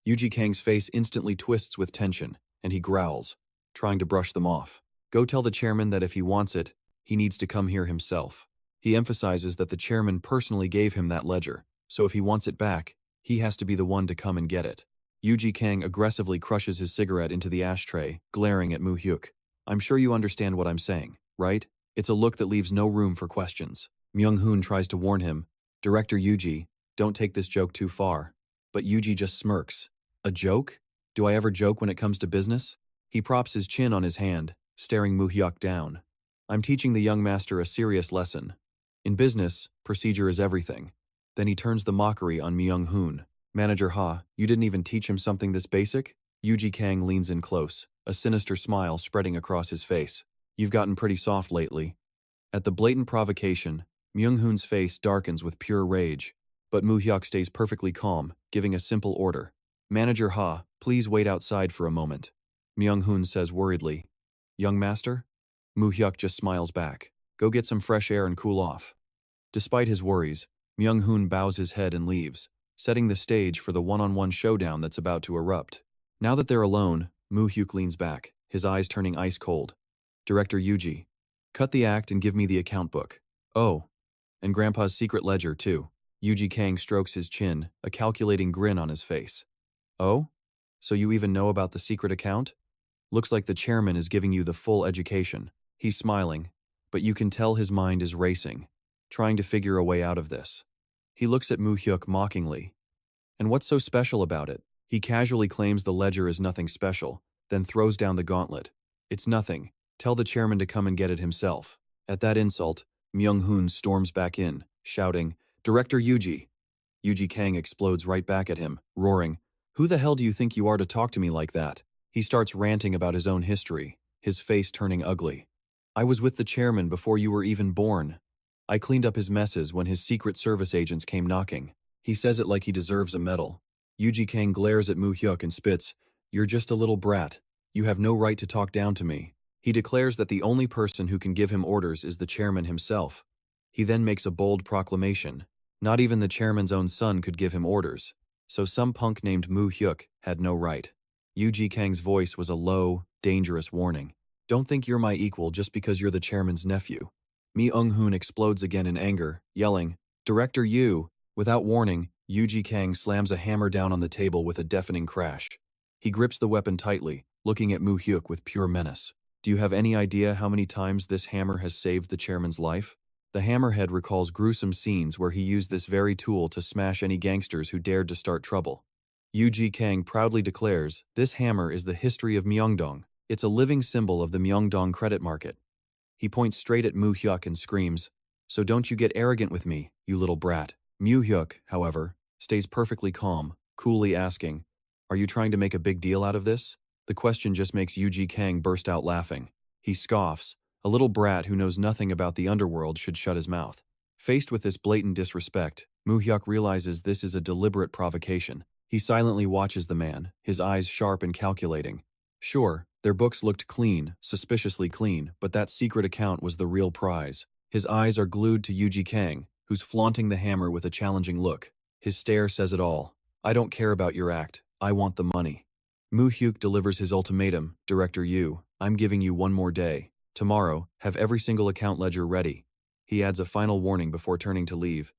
Yuji Kang's face instantly twists with tension, and he growls, trying to brush them off. Go tell the chairman that if he wants it, he needs to come here himself. He emphasizes that the chairman personally gave him that ledger, so if he wants it back, he has to be the one to come and get it. Yuji Kang aggressively crushes his cigarette into the ashtray, glaring at Mu Hyuk. I'm sure you understand what I'm saying, right? It's a look that leaves no room for questions. Myung-hun tries to warn him, Director Yuji, don't take this joke too far. But Yuji just smirks. A joke? Do I ever joke when it comes to business? He props his chin on his hand, staring Mu Hyuk down. I'm teaching the young master a serious lesson. In business, procedure is everything. Then he turns the mockery on Myung-hun. Manager Ha, you didn't even teach him something this basic? Yuji Kang leans in close, a sinister smile spreading across his face. You've gotten pretty soft lately. At the blatant provocation, Myung-hun's face darkens with pure rage, but Mu Hyuk stays perfectly calm, giving a simple order. Manager Ha, please wait outside for a moment. Myung-hun says worriedly. Young master? Mu Hyuk just smiles back. Go get some fresh air and cool off. Despite his worries, Myung-hun bows his head and leaves, setting the stage for the one-on-one showdown that's about to erupt. Now that they're alone, Mu Hyuk leans back, his eyes turning ice cold. Director Yuji, cut the act and give me the account book. Oh, and Grandpa's secret ledger too. Yuji Kang strokes his chin, a calculating grin on his face. Oh? So you even know about the secret account? Looks like the chairman is giving you the full education. He's smiling, but you can tell his mind is racing, trying to figure a way out of this. He looks at Mu Hyuk mockingly. And what's so special about it? He casually claims the ledger is nothing special, then throws down the gauntlet. It's nothing. Tell the chairman to come and get it himself. At that insult, Myung-hun storms back in, shouting, Director Yuji! Yuji Kang explodes right back at him, roaring, Who the hell do you think you are to talk to me like that? He starts ranting about his own history, his face turning ugly. I was with the chairman before you were even born. I cleaned up his messes when his Secret Service agents came knocking. He says it like he deserves a medal. Yuji Kang glares at Mu Hyuk and spits, You're just a little brat. You have no right to talk down to me. He declares that the only person who can give him orders is the chairman himself. He then makes a bold proclamation. Not even the chairman's own son could give him orders, so some punk named Mu Hyuk had no right. Yuji Kang's voice was a low, dangerous warning. Don't think you're my equal just because you're the chairman's nephew. Myung-hun explodes again in anger, yelling, Director Yu! Without warning, Yuji Kang slams a hammer down on the table with a deafening crash. He grips the weapon tightly, looking at Mu Hyuk with pure menace. Do you have any idea how many times this hammer has saved the chairman's life? The hammerhead recalls gruesome scenes where he used this very tool to smash any gangsters who dared to start trouble. Yuji Kang proudly declares, this hammer is the history of Myeongdong. It's a living symbol of the Myeongdong credit market. He points straight at Mu Hyuk and screams, So don't you get arrogant with me, you little brat. Mu Hyuk, however, stays perfectly calm, coolly asking, Are you trying to make a big deal out of this? The question just makes Yuji Kang burst out laughing. He scoffs. A little brat who knows nothing about the underworld should shut his mouth. Faced with this blatant disrespect, Mu Hyuk realizes this is a deliberate provocation. He silently watches the man, his eyes sharp and calculating. Sure, their books looked clean, suspiciously clean, but that secret account was the real prize. His eyes are glued to Yuji Kang, who's flaunting the hammer with a challenging look. His stare says it all. I don't care about your act. I want the money. Mu Hyuk delivers his ultimatum, Director Yu, I'm giving you one more day. Tomorrow, have every single account ledger ready. He adds a final warning before turning to leave.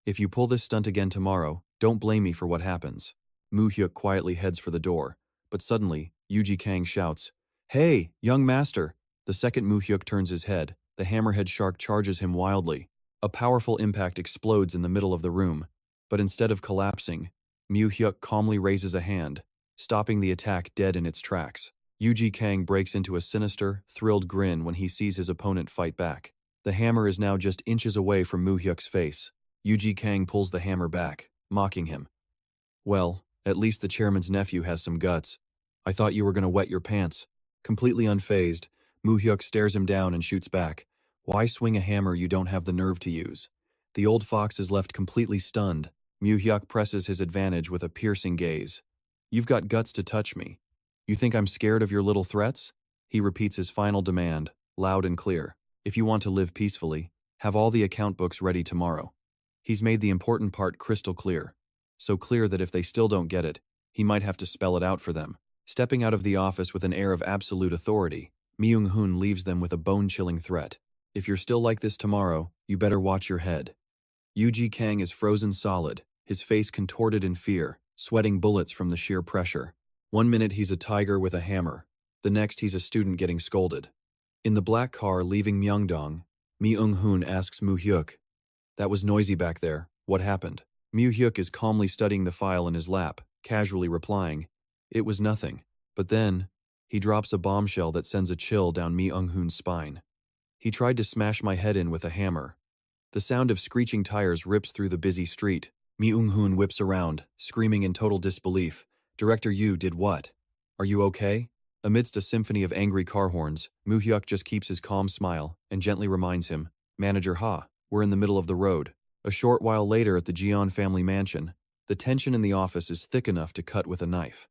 If you pull this stunt again tomorrow, don't blame me for what happens. Mu Hyuk quietly heads for the door, but suddenly, Yuji Kang shouts, "Hey, young master!" The second Mu Hyuk turns his head, the hammerhead shark charges him wildly. A powerful impact explodes in the middle of the room, but instead of collapsing, Mu Hyuk calmly raises a hand, stopping the attack dead in its tracks. Yuji Kang breaks into a sinister, thrilled grin when he sees his opponent fight back. The hammer is now just inches away from Mu Hyuk's face. Yuji Kang pulls the hammer back, mocking him. "Well, at least the chairman's nephew has some guts. I thought you were going to wet your pants." Completely unfazed, Mu Hyuk stares him down and shoots back. "Why swing a hammer you don't have the nerve to use?" The old fox is left completely stunned. Mu Hyuk presses his advantage with a piercing gaze. "You've got guts to touch me. You think I'm scared of your little threats?" He repeats his final demand, loud and clear. "If you want to live peacefully, have all the account books ready tomorrow." He's made the important part crystal clear. So clear that if they still don't get it, he might have to spell it out for them. Stepping out of the office with an air of absolute authority, Myung-hoon leaves them with a bone-chilling threat. "If you're still like this tomorrow, you better watch your head." Yuji Kang is frozen solid, his face contorted in fear, sweating bullets from the sheer pressure. One minute he's a tiger with a hammer, the next he's a student getting scolded. In the black car leaving Myeongdong, Myung-hoon asks Mu Hyuk, "That was noisy back there, what happened?" Mu Hyuk is calmly studying the file in his lap, casually replying, "It was nothing." But then, he drops a bombshell that sends a chill down Myung-hoon's spine. "He tried to smash my head in with a hammer." The sound of screeching tires rips through the busy street. Myung-hoon whips around, screaming in total disbelief. "Director, you did what? Are you okay?" Amidst a symphony of angry car horns, Mu Hyuk just keeps his calm smile and gently reminds him, "Manager Ha, we're in the middle of the road." A short while later at the Jeon family mansion, the tension in the office is thick enough to cut with a knife.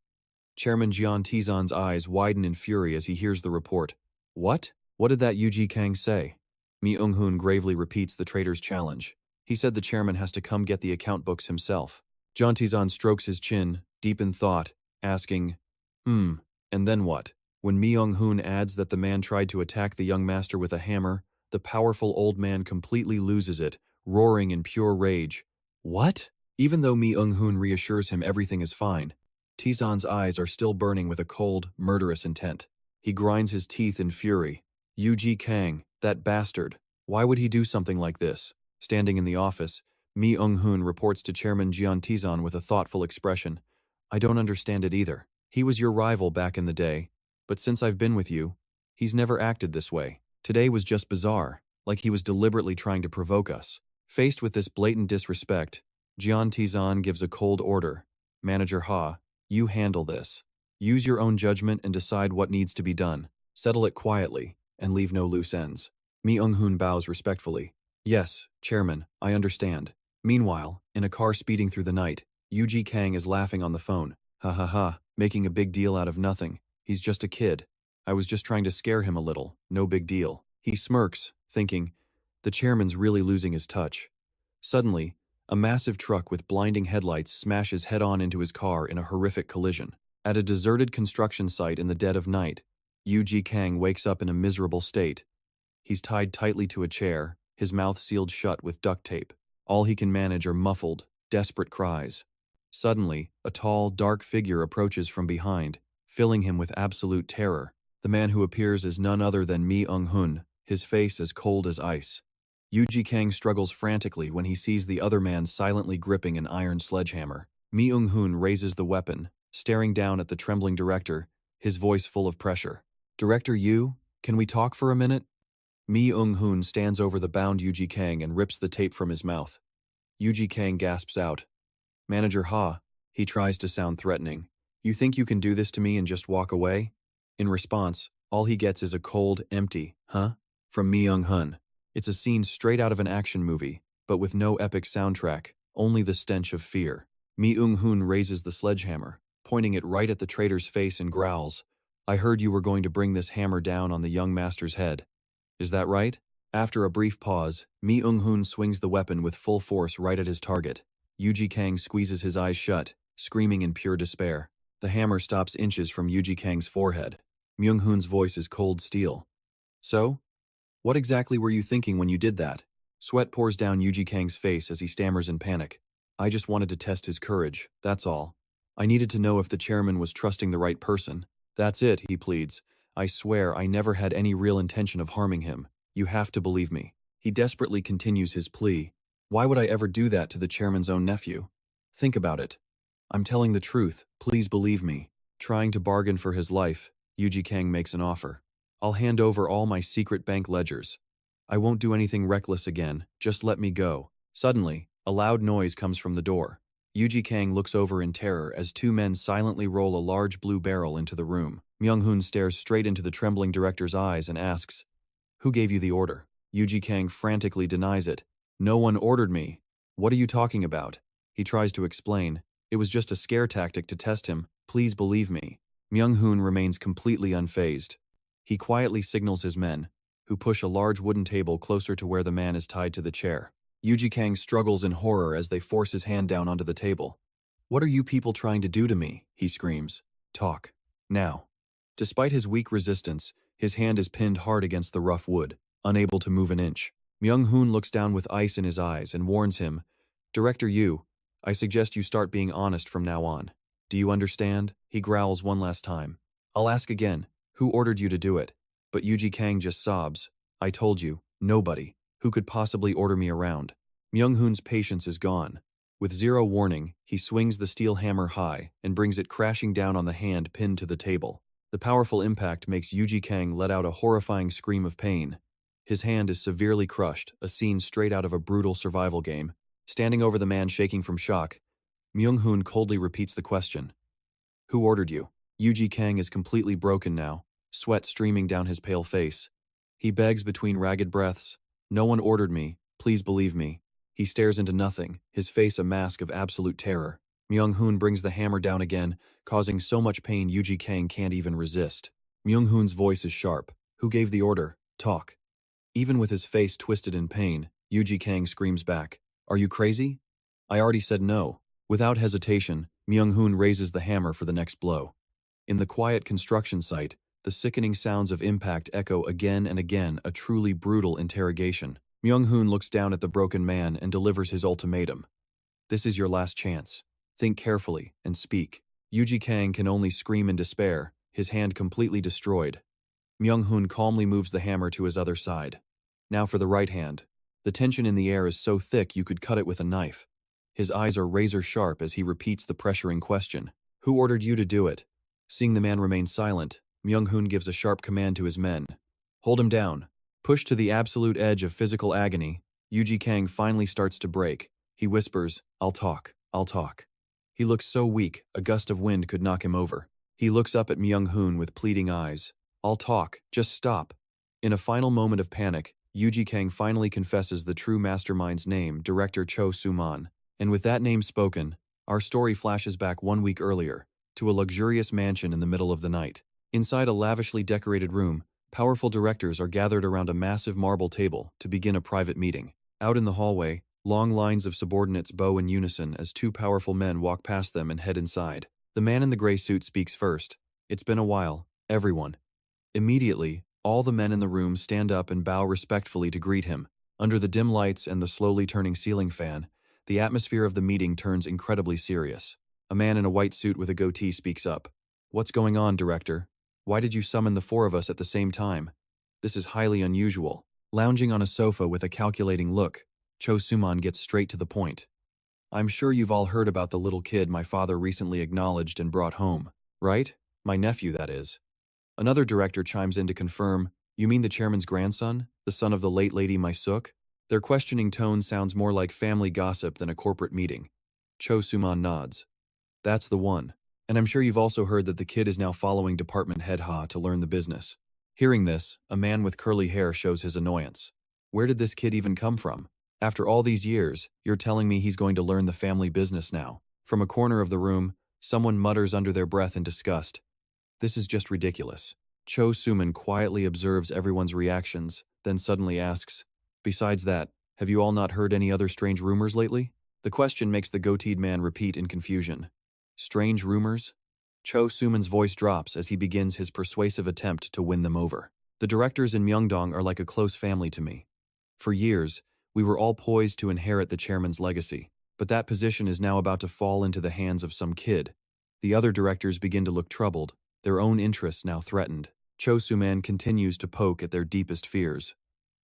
Chairman Jeon Tizon's eyes widen in fury as he hears the report. "What? What did that Yuji Kang say?" Myung-hoon gravely repeats the traitor's challenge. "He said the chairman has to come get the account books himself." Jeon Tizon strokes his chin, deep in thought, asking, and then what? When Myung-hoon adds that the man tried to attack the young master with a hammer, the powerful old man completely loses it, roaring in pure rage. "What?" Even though Myung-hoon reassures him everything is fine, Tizon's eyes are still burning with a cold, murderous intent. He grinds his teeth in fury. Yuji Kang, that bastard. Why would he do something like this? Standing in the office, Myung-hoon reports to Chairman Jeon Tizon with a thoughtful expression. "I don't understand it either. He was your rival back in the day, but since I've been with you, he's never acted this way. Today was just bizarre, like he was deliberately trying to provoke us." Faced with this blatant disrespect, Jeon Tizon gives a cold order. "Manager Ha, you handle this. Use your own judgment and decide what needs to be done. Settle it quietly, and leave no loose ends." Myung-hoon bows respectfully. "Yes, Chairman, I understand." Meanwhile, in a car speeding through the night, Yuji Kang is laughing on the phone. "Ha ha ha, making a big deal out of nothing. He's just a kid. I was just trying to scare him a little, no big deal." He smirks, thinking, the chairman's really losing his touch. Suddenly, a massive truck with blinding headlights smashes head-on into his car in a horrific collision. At a deserted construction site in the dead of night, Yuji Kang wakes up in a miserable state. He's tied tightly to a chair, his mouth sealed shut with duct tape. All he can manage are muffled, desperate cries. Suddenly, a tall, dark figure approaches from behind, filling him with absolute terror. The man who appears is none other than Myung-hoon, his face as cold as ice. Yuji Kang struggles frantically when he sees the other man silently gripping an iron sledgehammer. Myung-hoon raises the weapon, staring down at the trembling director, his voice full of pressure. "Director Yu, can we talk for a minute?" Myung-hoon stands over the bound Yuji Kang and rips the tape from his mouth. Yuji Kang gasps out. "Manager Ha," he tries to sound threatening. "You think you can do this to me and just walk away?" In response, all he gets is a cold, empty, "Huh?" from Myung-hoon. It's a scene straight out of an action movie, but with no epic soundtrack, only the stench of fear. Myung-hoon raises the sledgehammer, pointing it right at the traitor's face and growls, "I heard you were going to bring this hammer down on the young master's head. Is that right?" After a brief pause, Myung-hoon swings the weapon with full force right at his target. Yuji Kang squeezes his eyes shut, screaming in pure despair. The hammer stops inches from Yuji Kang's forehead. Myung-hoon's voice is cold steel. "So? What exactly were you thinking when you did that?" Sweat pours down Yuji Kang's face as he stammers in panic. I just wanted to test his courage, that's all. I needed to know if the chairman was trusting the right person. That's it, he pleads. I swear I never had any real intention of harming him. You have to believe me. He desperately continues his plea. Why would I ever do that to the chairman's own nephew? Think about it. I'm telling the truth, please believe me. Trying to bargain for his life, Yuji Kang makes an offer. I'll hand over all my secret bank ledgers. I won't do anything reckless again, just let me go. Suddenly, a loud noise comes from the door. Yuji Kang looks over in terror as two men silently roll a large blue barrel into the room. Myung-hoon stares straight into the trembling director's eyes and asks, Who gave you the order? Yuji Kang frantically denies it. No one ordered me. What are you talking about? He tries to explain. It was just a scare tactic to test him. Please believe me. Myung-hoon remains completely unfazed. He quietly signals his men, who push a large wooden table closer to where the man is tied to the chair. Yuji Kang struggles in horror as they force his hand down onto the table. What are you people trying to do to me? He screams. Talk. Now. Despite his weak resistance, his hand is pinned hard against the rough wood, unable to move an inch. Myung-hoon looks down with ice in his eyes and warns him, Director Yu, I suggest you start being honest from now on. Do you understand? He growls one last time. I'll ask again, who ordered you to do it? But Yuji Kang just sobs. I told you, nobody. Who could possibly order me around? Myung-hoon's patience is gone. With zero warning, he swings the steel hammer high and brings it crashing down on the hand pinned to the table. The powerful impact makes Yuji Kang let out a horrifying scream of pain. His hand is severely crushed, a scene straight out of a brutal survival game. Standing over the man shaking from shock, Myung-hoon coldly repeats the question. Who ordered you? Yuji Kang is completely broken now, sweat streaming down his pale face. He begs between ragged breaths. No one ordered me, please believe me. He stares into nothing, his face a mask of absolute terror. Myung-hoon brings the hammer down again, causing so much pain Yuji Kang can't even resist. Myung-hoon's voice is sharp. Who gave the order? Talk. Even with his face twisted in pain, Yuji Kang screams back. Are you crazy? I already said no. Without hesitation, Myung-hoon raises the hammer for the next blow. In the quiet construction site, the sickening sounds of impact echo again and again, a truly brutal interrogation. Myung-hoon looks down at the broken man and delivers his ultimatum. This is your last chance. Think carefully and speak. Yuji Kang can only scream in despair, his hand completely destroyed. Myung-hoon calmly moves the hammer to his other side. Now for the right hand. The tension in the air is so thick you could cut it with a knife. His eyes are razor sharp as he repeats the pressuring question. Who ordered you to do it? Seeing the man remain silent, Myung-hoon gives a sharp command to his men. Hold him down. Pushed to the absolute edge of physical agony, Yuji Kang finally starts to break. He whispers, I'll talk. He looks so weak, a gust of wind could knock him over. He looks up at Myung-hoon with pleading eyes. I'll talk, just stop. In a final moment of panic, Yuji Kang finally confesses the true mastermind's name, Director Cho Soo-man. And with that name spoken, our story flashes back 1 week earlier, to a luxurious mansion in the middle of the night. Inside a lavishly decorated room, powerful directors are gathered around a massive marble table to begin a private meeting. Out in the hallway, long lines of subordinates bow in unison as two powerful men walk past them and head inside. The man in the gray suit speaks first. It's been a while, everyone. Immediately, all the men in the room stand up and bow respectfully to greet him. Under the dim lights and the slowly turning ceiling fan, the atmosphere of the meeting turns incredibly serious. A man in a white suit with a goatee speaks up. What's going on, Director? Why did you summon the four of us at the same time? This is highly unusual. Lounging on a sofa with a calculating look, Cho Soo-man gets straight to the point. I'm sure you've all heard about the little kid my father recently acknowledged and brought home, right? My nephew, that is. Another director chimes in to confirm, you mean the chairman's grandson, the son of the late Lady My Suk? Their questioning tone sounds more like family gossip than a corporate meeting. Cho Soo-man nods. That's the one. And I'm sure you've also heard that the kid is now following Department Head Ha to learn the business. Hearing this, a man with curly hair shows his annoyance. Where did this kid even come from? After all these years, you're telling me he's going to learn the family business now. From a corner of the room, someone mutters under their breath in disgust. This is just ridiculous. Cho Soo-man quietly observes everyone's reactions, then suddenly asks, besides that, have you all not heard any other strange rumors lately? The question makes the goateed man repeat in confusion. Strange rumors? Cho Soo-man's voice drops as he begins his persuasive attempt to win them over. The directors in Myeongdong are like a close family to me. For years, We were all poised to inherit the chairman's legacy, but that position is now about to fall into the hands of some kid. The other directors begin to look troubled, their own interests now threatened. Cho Soo-man continues to poke at their deepest fears.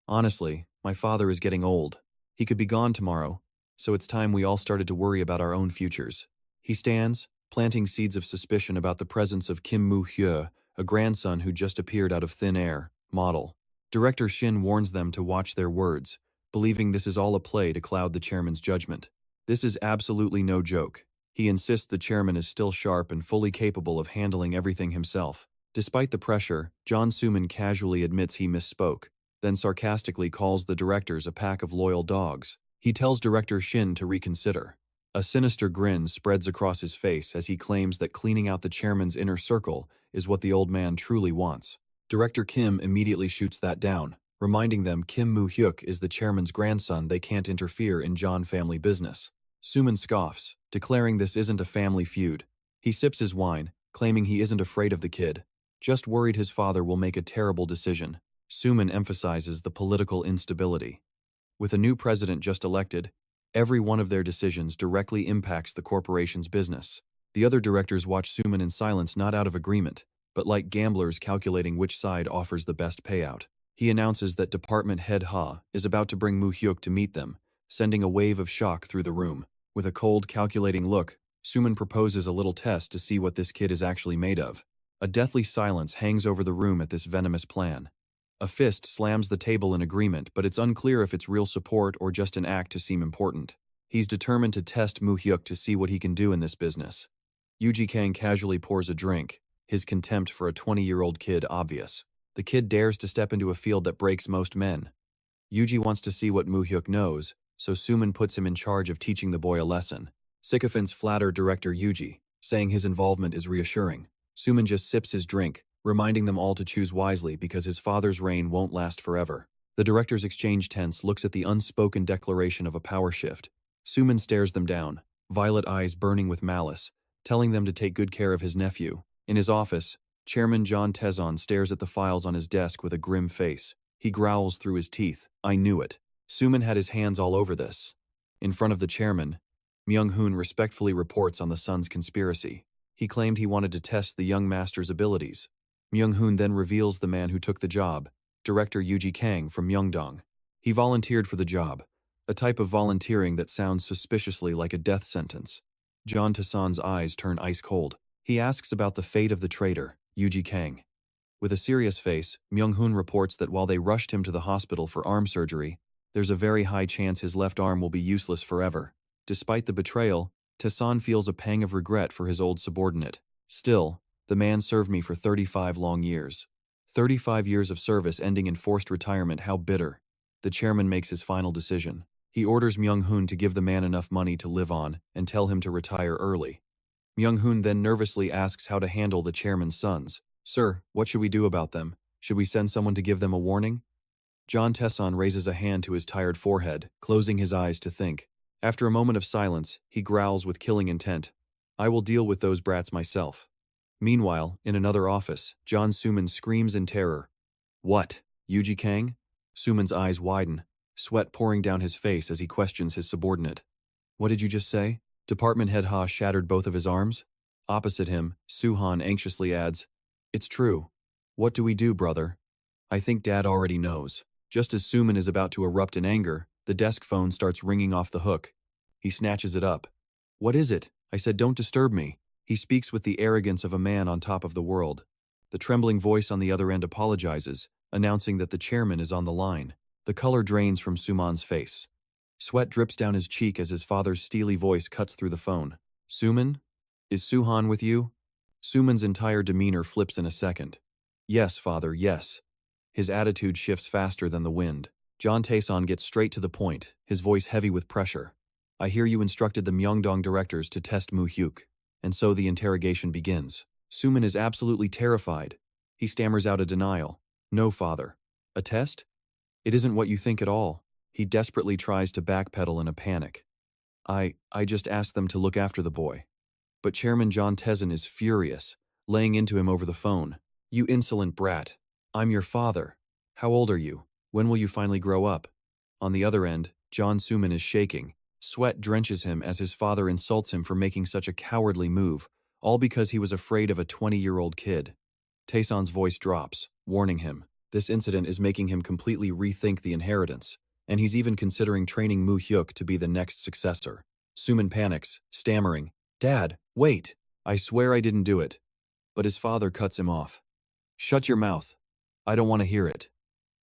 Honestly, my father is getting old. He could be gone tomorrow, so it's time we all started to worry about our own futures. He stands, planting seeds of suspicion about the presence of Kim Mu Hyuk, a grandson who just appeared out of thin air, model. Director Shin warns them to watch their words, believing this is all a play to cloud the chairman's judgment. This is absolutely no joke. He insists the chairman is still sharp and fully capable of handling everything himself. Despite the pressure, John Soo-man casually admits he misspoke, then sarcastically calls the directors a pack of loyal dogs. He tells Director Shin to reconsider. A sinister grin spreads across his face as he claims that cleaning out the chairman's inner circle is what the old man truly wants. Director Kim immediately shoots that down, reminding them Kim Mu Hyuk is the chairman's grandson. They can't interfere in John family business. Soo-man scoffs, declaring this isn't a family feud. He sips his wine, claiming he isn't afraid of the kid, just worried his father will make a terrible decision. Soo-man emphasizes the political instability. With a new president just elected, every one of their decisions directly impacts the corporation's business. The other directors watch Soo-man in silence, not out of agreement, but like gamblers calculating which side offers the best payout. He announces that Department Head Ha is about to bring Mu Hyuk to meet them, sending a wave of shock through the room. With a cold, calculating look, Soo-man proposes a little test to see what this kid is actually made of. A deathly silence hangs over the room at this venomous plan. A fist slams the table in agreement, but it's unclear if it's real support or just an act to seem important. He's determined to test Mu Hyuk to see what he can do in this business. Yuji Kang casually pours a drink, his contempt for a 20-year-old kid obvious. The kid dares to step into a field that breaks most men. Yuji wants to see what Mu Hyuk knows, so Soo-man puts him in charge of teaching the boy a lesson. Sycophants flatter director Yuji, saying his involvement is reassuring. Soo-man just sips his drink, reminding them all to choose wisely because his father's reign won't last forever. The directors exchange tense looks at the unspoken declaration of a power shift. Soo-man stares them down, violet eyes burning with malice, telling them to take good care of his nephew. In his office, Chairman John Tae-son stares at the files on his desk with a grim face. He growls through his teeth. I knew it. Soo-man had his hands all over this. In front of the chairman, Myung-hoon respectfully reports on the son's conspiracy. He claimed he wanted to test the young master's abilities. Myung-hoon then reveals the man who took the job, director Yuji Kang from Myeongdong. He volunteered for the job, a type of volunteering that sounds suspiciously like a death sentence. John Tae-son's eyes turn ice cold. He asks about the fate of the traitor, Yuji Kang. With a serious face, Myung-hoon reports that while they rushed him to the hospital for arm surgery, there's a very high chance his left arm will be useless forever. Despite the betrayal, Tae-son feels a pang of regret for his old subordinate. Still, the man served me for 35 long years. 35 years of service ending in forced retirement, how bitter. The chairman makes his final decision. He orders Myung-hoon to give the man enough money to live on and tell him to retire early. Myung-hoon then nervously asks how to handle the chairman's sons. Sir, what should we do about them? Should we send someone to give them a warning? John Tae-son raises a hand to his tired forehead, closing his eyes to think. After a moment of silence, he growls with killing intent. I will deal with those brats myself. Meanwhile, in another office, John Soo-man screams in terror. What? Yuji Kang? Soo-man's eyes widen, sweat pouring down his face as he questions his subordinate. What did you just say? Department Head Ha shattered both of his arms? Opposite him, Soo-han anxiously adds, It's true. What do we do, brother? I think Dad already knows. Just as Soo-man is about to erupt in anger, the desk phone starts ringing off the hook. He snatches it up. What is it? I said don't disturb me. He speaks with the arrogance of a man on top of the world. The trembling voice on the other end apologizes, announcing that the chairman is on the line. The color drains from Soo-man's face. Sweat drips down his cheek as his father's steely voice cuts through the phone. Soo-man? Is Soo-han with you? Soo-man's entire demeanor flips in a second. Yes, father, yes. His attitude shifts faster than the wind. John Tae-son gets straight to the point, his voice heavy with pressure. I hear you instructed the Myeongdong directors to test Mu Hyuk. And so the interrogation begins. Soo-man is absolutely terrified. He stammers out a denial. No, father. A test? It isn't what you think at all. He desperately tries to backpedal in a panic. I just asked them to look after the boy. But Chairman John Tae-son is furious, laying into him over the phone. You insolent brat. I'm your father. How old are you? When will you finally grow up? On the other end, John Suman is shaking. Sweat drenches him as his father insults him for making such a cowardly move, all because he was afraid of a 20-year-old kid. Taeson's voice drops, warning him. This incident is making him completely rethink the inheritance, and he's even considering training Mu Hyuk to be the next successor. Suman panics, stammering, "Dad, wait! I swear I didn't do it." But his father cuts him off. "Shut your mouth. I don't want to hear it."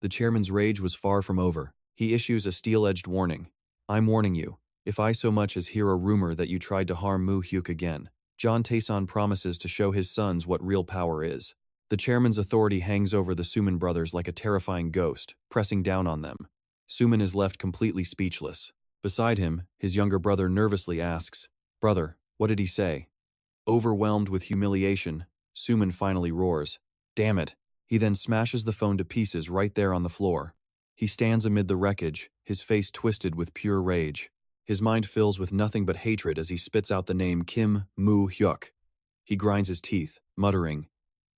The chairman's rage was far from over. He issues a steel-edged warning. "I'm warning you. If I so much as hear a rumor that you tried to harm Mu Hyuk again." John Taeson promises to show his sons what real power is. The chairman's authority hangs over the Suman brothers like a terrifying ghost, pressing down on them. Suman is left completely speechless. Beside him, his younger brother nervously asks, "Brother, what did he say?" Overwhelmed with humiliation, Suman finally roars, "Damn it." He then smashes the phone to pieces right there on the floor. He stands amid the wreckage, his face twisted with pure rage. His mind fills with nothing but hatred as he spits out the name Kim Mu Hyuk. He grinds his teeth, muttering,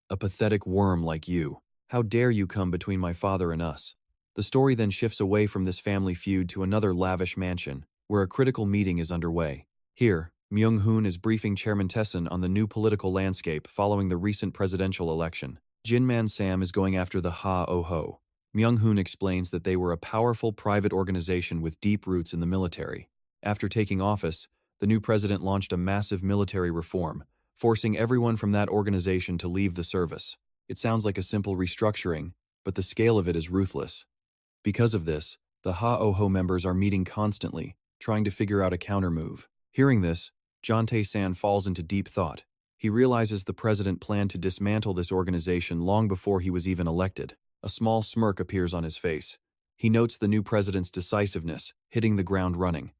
"A pathetic worm like you. How dare you come between my father and us?" The story then shifts away from this family feud to another lavish mansion, where a critical meeting is underway. Here, Myung-hoon is briefing Chairman Taeson on the new political landscape following the recent presidential election. Jinman Sam is going after the Ha-Oh-Ho. Myung-hoon explains that they were a powerful private organization with deep roots in the military. After taking office, the new president launched a massive military reform, forcing everyone from that organization to leave the service. It sounds like a simple restructuring, but the scale of it is ruthless. Because of this, the Ha-Oh-Ho members are meeting constantly, trying to figure out a countermove. Hearing this, John Tae-san falls into deep thought. He realizes the president planned to dismantle this organization long before he was even elected. A small smirk appears on his face. He notes the new president's decisiveness, hitting the ground running.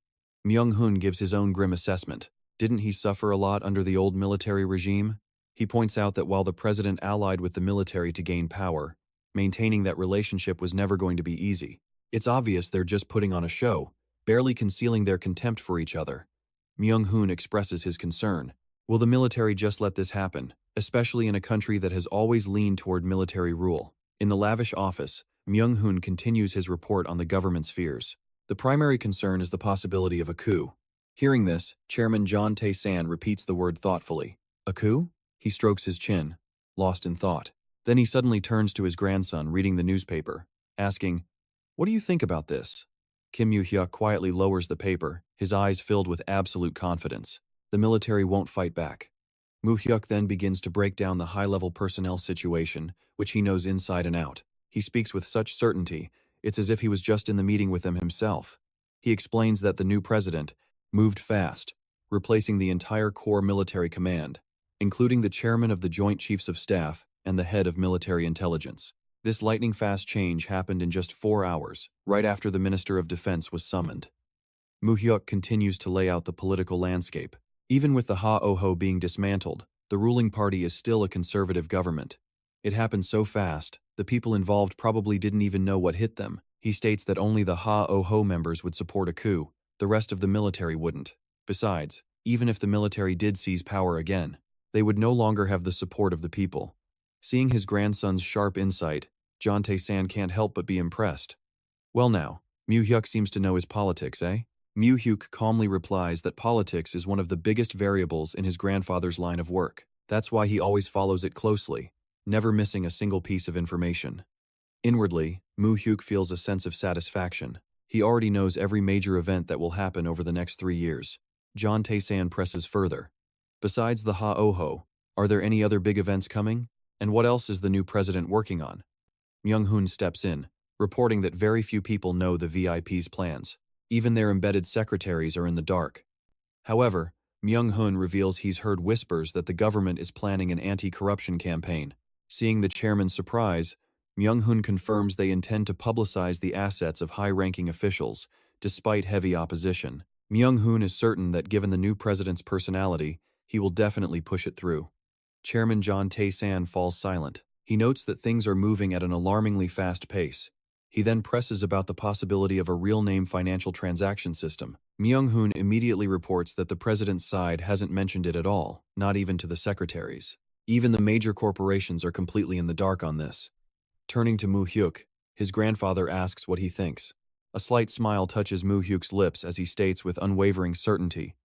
Myung-hoon gives his own grim assessment. Didn't he suffer a lot under the old military regime? He points out that while the president allied with the military to gain power, maintaining that relationship was never going to be easy. It's obvious they're just putting on a show, barely concealing their contempt for each other. Myung-hoon expresses his concern. Will the military just let this happen, especially in a country that has always leaned toward military rule? In the lavish office, Myung-hoon continues his report on the government's fears. The primary concern is the possibility of a coup. Hearing this, Chairman John Tae-san repeats the word thoughtfully. "A coup?" He strokes his chin, lost in thought. Then he suddenly turns to his grandson reading the newspaper, asking, "What do you think about this?" Kim Mu Hyuk quietly lowers the paper, his eyes filled with absolute confidence. The military won't fight back. Mu Hyuk then begins to break down the high-level personnel situation, which he knows inside and out. He speaks with such certainty, it's as if he was just in the meeting with them himself. He explains that the new president moved fast, replacing the entire core military command, including the chairman of the Joint Chiefs of Staff and the head of military intelligence. This lightning-fast change happened in just 4 hours, right after the Minister of Defense was summoned. Mu Hyuk continues to lay out the political landscape. Even with the Ha-Oh-Ho being dismantled, the ruling party is still a conservative government. It happened so fast, the people involved probably didn't even know what hit them. He states that only the Ha-Oh-Ho members would support a coup, the rest of the military wouldn't. Besides, even if the military did seize power again, they would no longer have the support of the people. Seeing his grandson's sharp insight, John Tae-san can't help but be impressed. "Well now, Mu Hyuk seems to know his politics, eh?" Mu Hyuk calmly replies that politics is one of the biggest variables in his grandfather's line of work. That's why he always follows it closely, never missing a single piece of information. Inwardly, Mu Hyuk feels a sense of satisfaction. He already knows every major event that will happen over the next 3 years. John Tae-san presses further. "Besides the Ha-Oh-Ho, are there any other big events coming? And what else is the new president working on?" Myung-hoon steps in, reporting that very few people know the VIP's plans. Even their embedded secretaries are in the dark. However, Myung-hoon reveals he's heard whispers that the government is planning an anti-corruption campaign. Seeing the chairman's surprise, Myung-hoon confirms they intend to publicize the assets of high-ranking officials, despite heavy opposition. Myung-hoon is certain that given the new president's personality, he will definitely push it through. Chairman John Tae-san falls silent. He notes that things are moving at an alarmingly fast pace. He then presses about the possibility of a real-name financial transaction system. Myung-hoon immediately reports that the president's side hasn't mentioned it at all, not even to the secretaries. Even the major corporations are completely in the dark on this. Turning to Mu Hyuk, his grandfather asks what he thinks. A slight smile touches Mu Hyuk's lips as he states with unwavering certainty,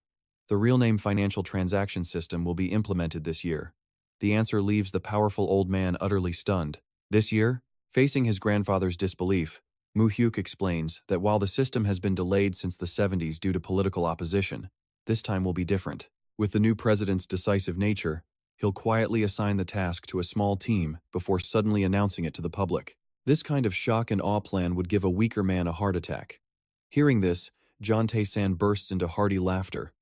"The real name financial transaction system will be implemented this year." The answer leaves the powerful old man utterly stunned. This year? Facing his grandfather's disbelief, Mu Hyuk explains that while the system has been delayed since the 70s due to political opposition, this time will be different. With the new president's decisive nature, he'll quietly assign the task to a small team before suddenly announcing it to the public. This kind of shock and awe plan would give a weaker man a heart attack. Hearing this, John Tae-san bursts into hearty laughter.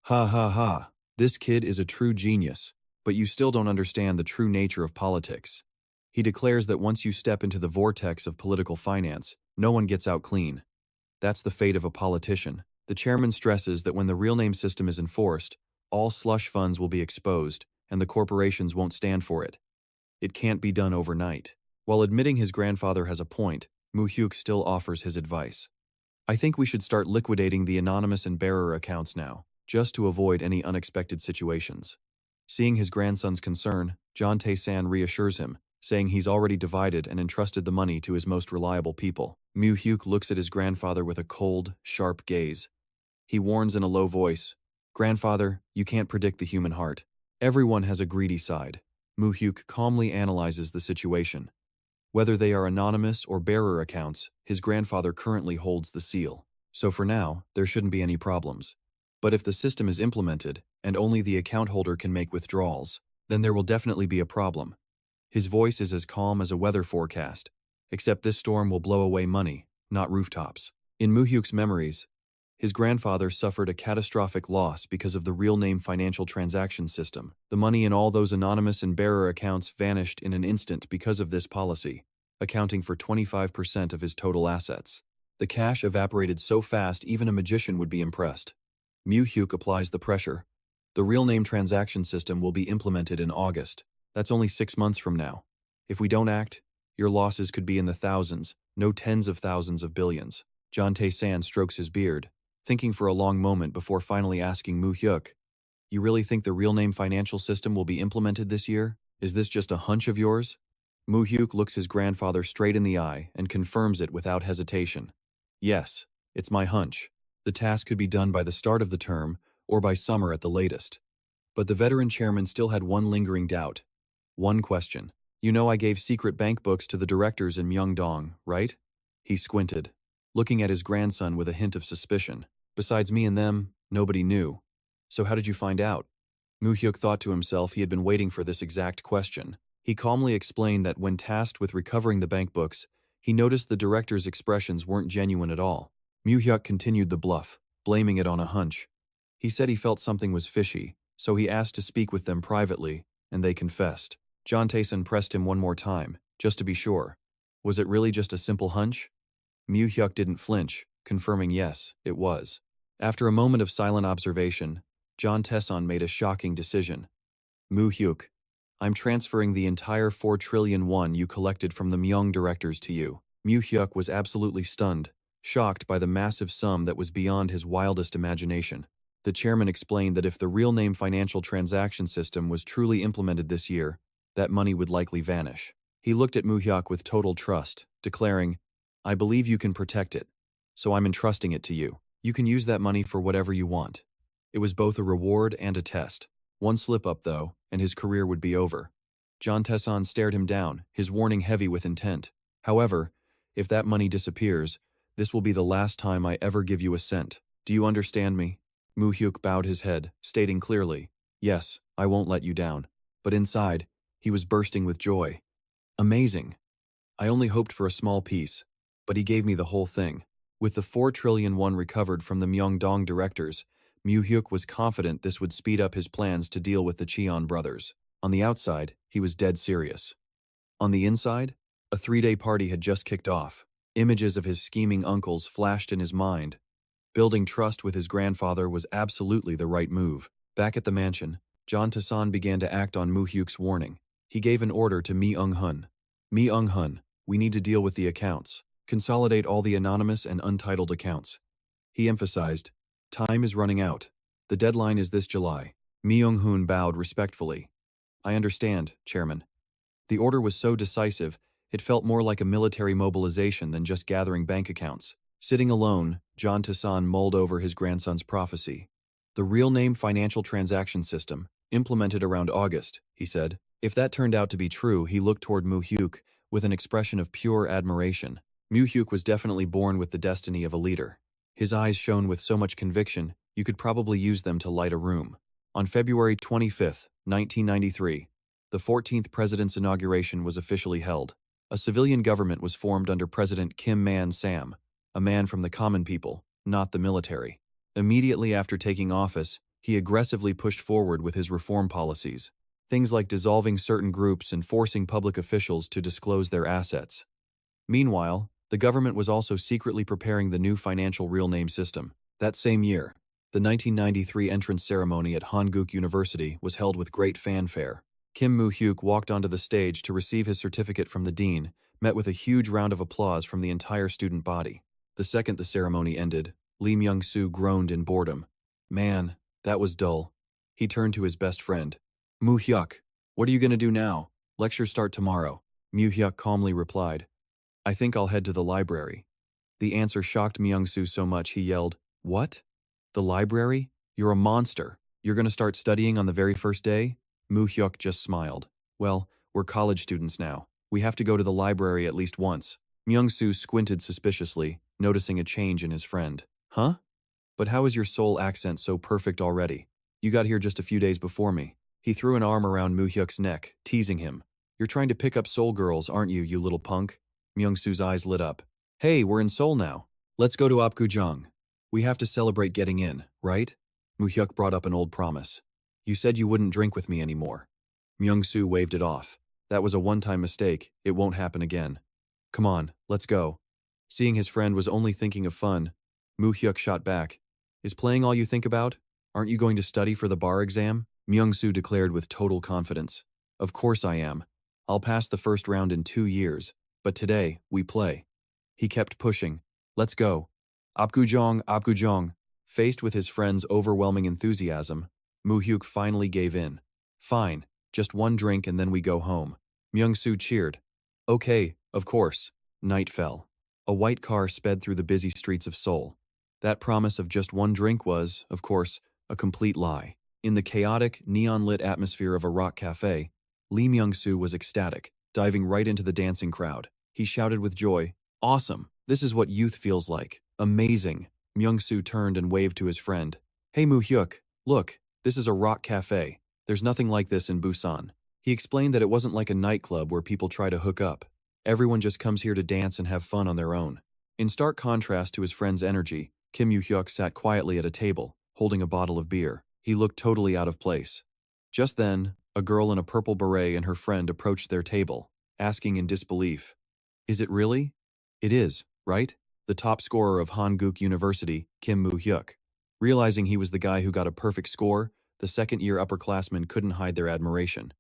"Ha ha ha, this kid is a true genius, but you still don't understand the true nature of politics." He declares that once you step into the vortex of political finance, no one gets out clean. That's the fate of a politician. The chairman stresses that when the real name system is enforced, all slush funds will be exposed, and the corporations won't stand for it. It can't be done overnight. While admitting his grandfather has a point, Mu Hyuk still offers his advice. "I think we should start liquidating the anonymous and bearer accounts now, just to avoid any unexpected situations." Seeing his grandson's concern, John Tae-san reassures him, saying he's already divided and entrusted the money to his most reliable people. Mu Hyuk looks at his grandfather with a cold, sharp gaze. He warns in a low voice, "Grandfather, you can't predict the human heart. Everyone has a greedy side." Mu Hyuk calmly analyzes the situation. Whether they are anonymous or bearer accounts, his grandfather currently holds the seal. So for now, there shouldn't be any problems. But if the system is implemented, and only the account holder can make withdrawals, then there will definitely be a problem. His voice is as calm as a weather forecast, except this storm will blow away money, not rooftops. In Mu Hyuk's memories, his grandfather suffered a catastrophic loss because of the real name financial transaction system. The money in all those anonymous and bearer accounts vanished in an instant because of this policy, accounting for 25% of his total assets. The cash evaporated so fast even a magician would be impressed. Mu Hyuk applies the pressure. The real name transaction system will be implemented in August. That's only 6 months from now. If we don't act, your losses could be in the thousands, no tens of thousands of billions. John Tae-san strokes his beard, thinking for a long moment before finally asking Mu Hyuk, "You really think the real name financial system will be implemented this year? Is this just a hunch of yours?" Mu Hyuk looks his grandfather straight in the eye and confirms it without hesitation. "Yes, it's my hunch. The task could be done by the start of the term or by summer at the latest." But the veteran chairman still had one lingering doubt. One question. "You know I gave secret bank books to the directors in Myeongdong, right?" He squinted, looking at his grandson with a hint of suspicion. "Besides me and them, nobody knew. So how did you find out?" Mu Hyuk thought to himself he had been waiting for this exact question. He calmly explained that when tasked with recovering the bank books, he noticed the directors' expressions weren't genuine at all. Mu Hyuk continued the bluff, blaming it on a hunch. He said he felt something was fishy, so he asked to speak with them privately, and they confessed. John Tae-san pressed him one more time, just to be sure. Was it really just a simple hunch? Mu Hyuk didn't flinch, confirming yes, it was. After a moment of silent observation, John Tae-san made a shocking decision. "Mu Hyuk, I'm transferring the entire 4 trillion won you collected from the Myeong directors to you." Mu Hyuk was absolutely stunned, shocked by the massive sum that was beyond his wildest imagination. The chairman explained that if the real name financial transaction system was truly implemented this year, that money would likely vanish. He looked at Mu Hyuk with total trust, declaring, "I believe you can protect it, so I'm entrusting it to you. You can use that money for whatever you want." It was both a reward and a test. One slip-up, though, and his career would be over. John Tae-san stared him down, his warning heavy with intent. "However, if that money disappears, this will be the last time I ever give you a cent. Do you understand me?" Mu Hyuk bowed his head, stating clearly, "Yes, I won't let you down." But inside, he was bursting with joy. "Amazing. I only hoped for a small piece, but he gave me the whole thing." With the 4 trillion won recovered from the Myeongdong directors, Mu Hyuk was confident this would speed up his plans to deal with the Cheon brothers. On the outside, he was dead serious. On the inside, a 3-day party had just kicked off. Images of his scheming uncles flashed in his mind. Building trust with his grandfather was absolutely the right move. Back at the mansion, John Tae-san began to act on Mu Hyuk's warning. He gave an order to Mi Eung-hun. "Mi Eung-hun, we need to deal with the accounts. Consolidate all the anonymous and untitled accounts." He emphasized, "Time is running out. The deadline is this July." Mi Eung-hun bowed respectfully. "I understand, Chairman." The order was so decisive, it felt more like a military mobilization than just gathering bank accounts. Sitting alone, John Tassan mulled over his grandson's prophecy. The real name financial transaction system, implemented around August, he said. If that turned out to be true, he looked toward Mu Hyuk with an expression of pure admiration. Mu Hyuk was definitely born with the destiny of a leader. His eyes shone with so much conviction, you could probably use them to light a room. On February 25, 1993, the 14th president's inauguration was officially held. A civilian government was formed under President Kim Man-sam, a man from the common people, not the military. Immediately after taking office, he aggressively pushed forward with his reform policies. Things like dissolving certain groups and forcing public officials to disclose their assets. Meanwhile, the government was also secretly preparing the new financial real name system. That same year, the 1993 entrance ceremony at Hanguk University was held with great fanfare. Kim Mu Hyuk walked onto the stage to receive his certificate from the dean, met with a huge round of applause from the entire student body. The second the ceremony ended, Lee Myung-soo groaned in boredom. Man, that was dull. He turned to his best friend. Mu Hyuk, what are you going to do now? Lectures start tomorrow. Mu Hyuk calmly replied. I think I'll head to the library. The answer shocked Myung-soo so much he yelled, What? The library? You're a monster. You're going to start studying on the very first day? Mu Hyuk just smiled. Well, we're college students now. We have to go to the library at least once. Myung-soo squinted suspiciously, noticing a change in his friend. Huh? But how is your Seoul accent so perfect already? You got here just a few days before me. He threw an arm around Mu Hyuk's neck, teasing him. You're trying to pick up Seoul girls, aren't you, you little punk? Myung-soo's eyes lit up. Hey, we're in Seoul now. Let's go to Apgujeong. We have to celebrate getting in, right? Mu Hyuk brought up an old promise. You said you wouldn't drink with me anymore. Myung-soo waved it off. That was a one-time mistake. It won't happen again. Come on, let's go. Seeing his friend was only thinking of fun, Mu Hyuk shot back. Is playing all you think about? Aren't you going to study for the bar exam? Myung-soo declared with total confidence. Of course I am. I'll pass the first round in 2 years, but today, we play. He kept pushing. Let's go. Apgujeong, Apgujeong. Faced with his friend's overwhelming enthusiasm, Mu Hyuk finally gave in. Fine, just one drink and then we go home. Myung-soo cheered. Okay, of course. Night fell. A white car sped through the busy streets of Seoul. That promise of just one drink was, of course, a complete lie. In the chaotic, neon-lit atmosphere of a rock cafe, Lee Myung-soo was ecstatic, diving right into the dancing crowd. He shouted with joy, Awesome! This is what youth feels like. Amazing! Myung-soo turned and waved to his friend. Hey Mu Hyuk, look, this is a rock cafe. There's nothing like this in Busan. He explained that it wasn't like a nightclub where people try to hook up. Everyone just comes here to dance and have fun on their own. In stark contrast to his friend's energy, Kim Mu-hyuk sat quietly at a table, holding a bottle of beer. He looked totally out of place. Just then, a girl in a purple beret and her friend approached their table, asking in disbelief, Is it really? It is, right? The top scorer of Hanguk University, Kim Mu-hyuk. Realizing he was the guy who got a perfect score, the second-year upperclassmen couldn't hide their admiration.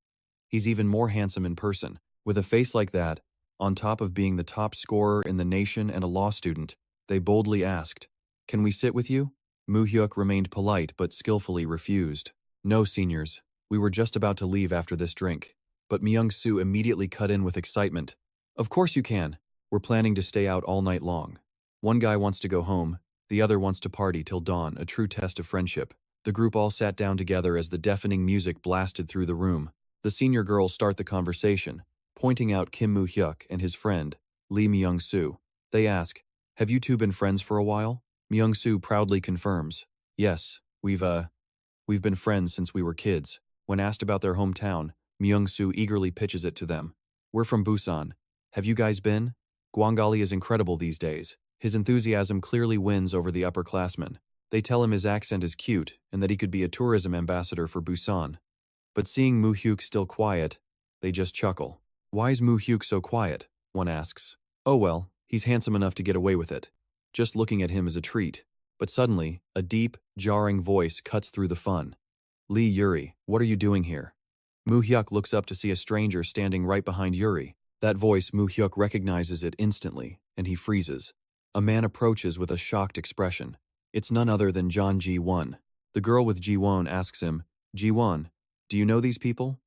He's even more handsome in person. With a face like that, on top of being the top scorer in the nation and a law student, they boldly asked, Can we sit with you? Mu Hyuk remained polite but skillfully refused. No, seniors. We were just about to leave after this drink. But Myung-soo immediately cut in with excitement. Of course you can. We're planning to stay out all night long. One guy wants to go home, the other wants to party till dawn, a true test of friendship. The group all sat down together as the deafening music blasted through the room. The senior girls start the conversation, pointing out Kim Mu-hyuk and his friend, Lee Myung-soo. They ask, Have you two been friends for a while? Myung-soo proudly confirms, Yes, we've been friends since we were kids. When asked about their hometown, Myung-soo eagerly pitches it to them. We're from Busan. Have you guys been? Gwangali is incredible these days. His enthusiasm clearly wins over the upperclassmen. They tell him his accent is cute and that he could be a tourism ambassador for Busan. But seeing Mu Hyuk still quiet, they just chuckle. Why is Mu Hyuk so quiet? One asks. Oh well, he's handsome enough to get away with it. Just looking at him is a treat. But suddenly, a deep, jarring voice cuts through the fun. Lee Yuri, what are you doing here? Mu Hyuk looks up to see a stranger standing right behind Yuri. That voice, Mu Hyuk recognizes it instantly, and he freezes. A man approaches with a shocked expression. It's none other than John Ji-won. The girl with Ji-won asks him, Ji-won, do you know these people?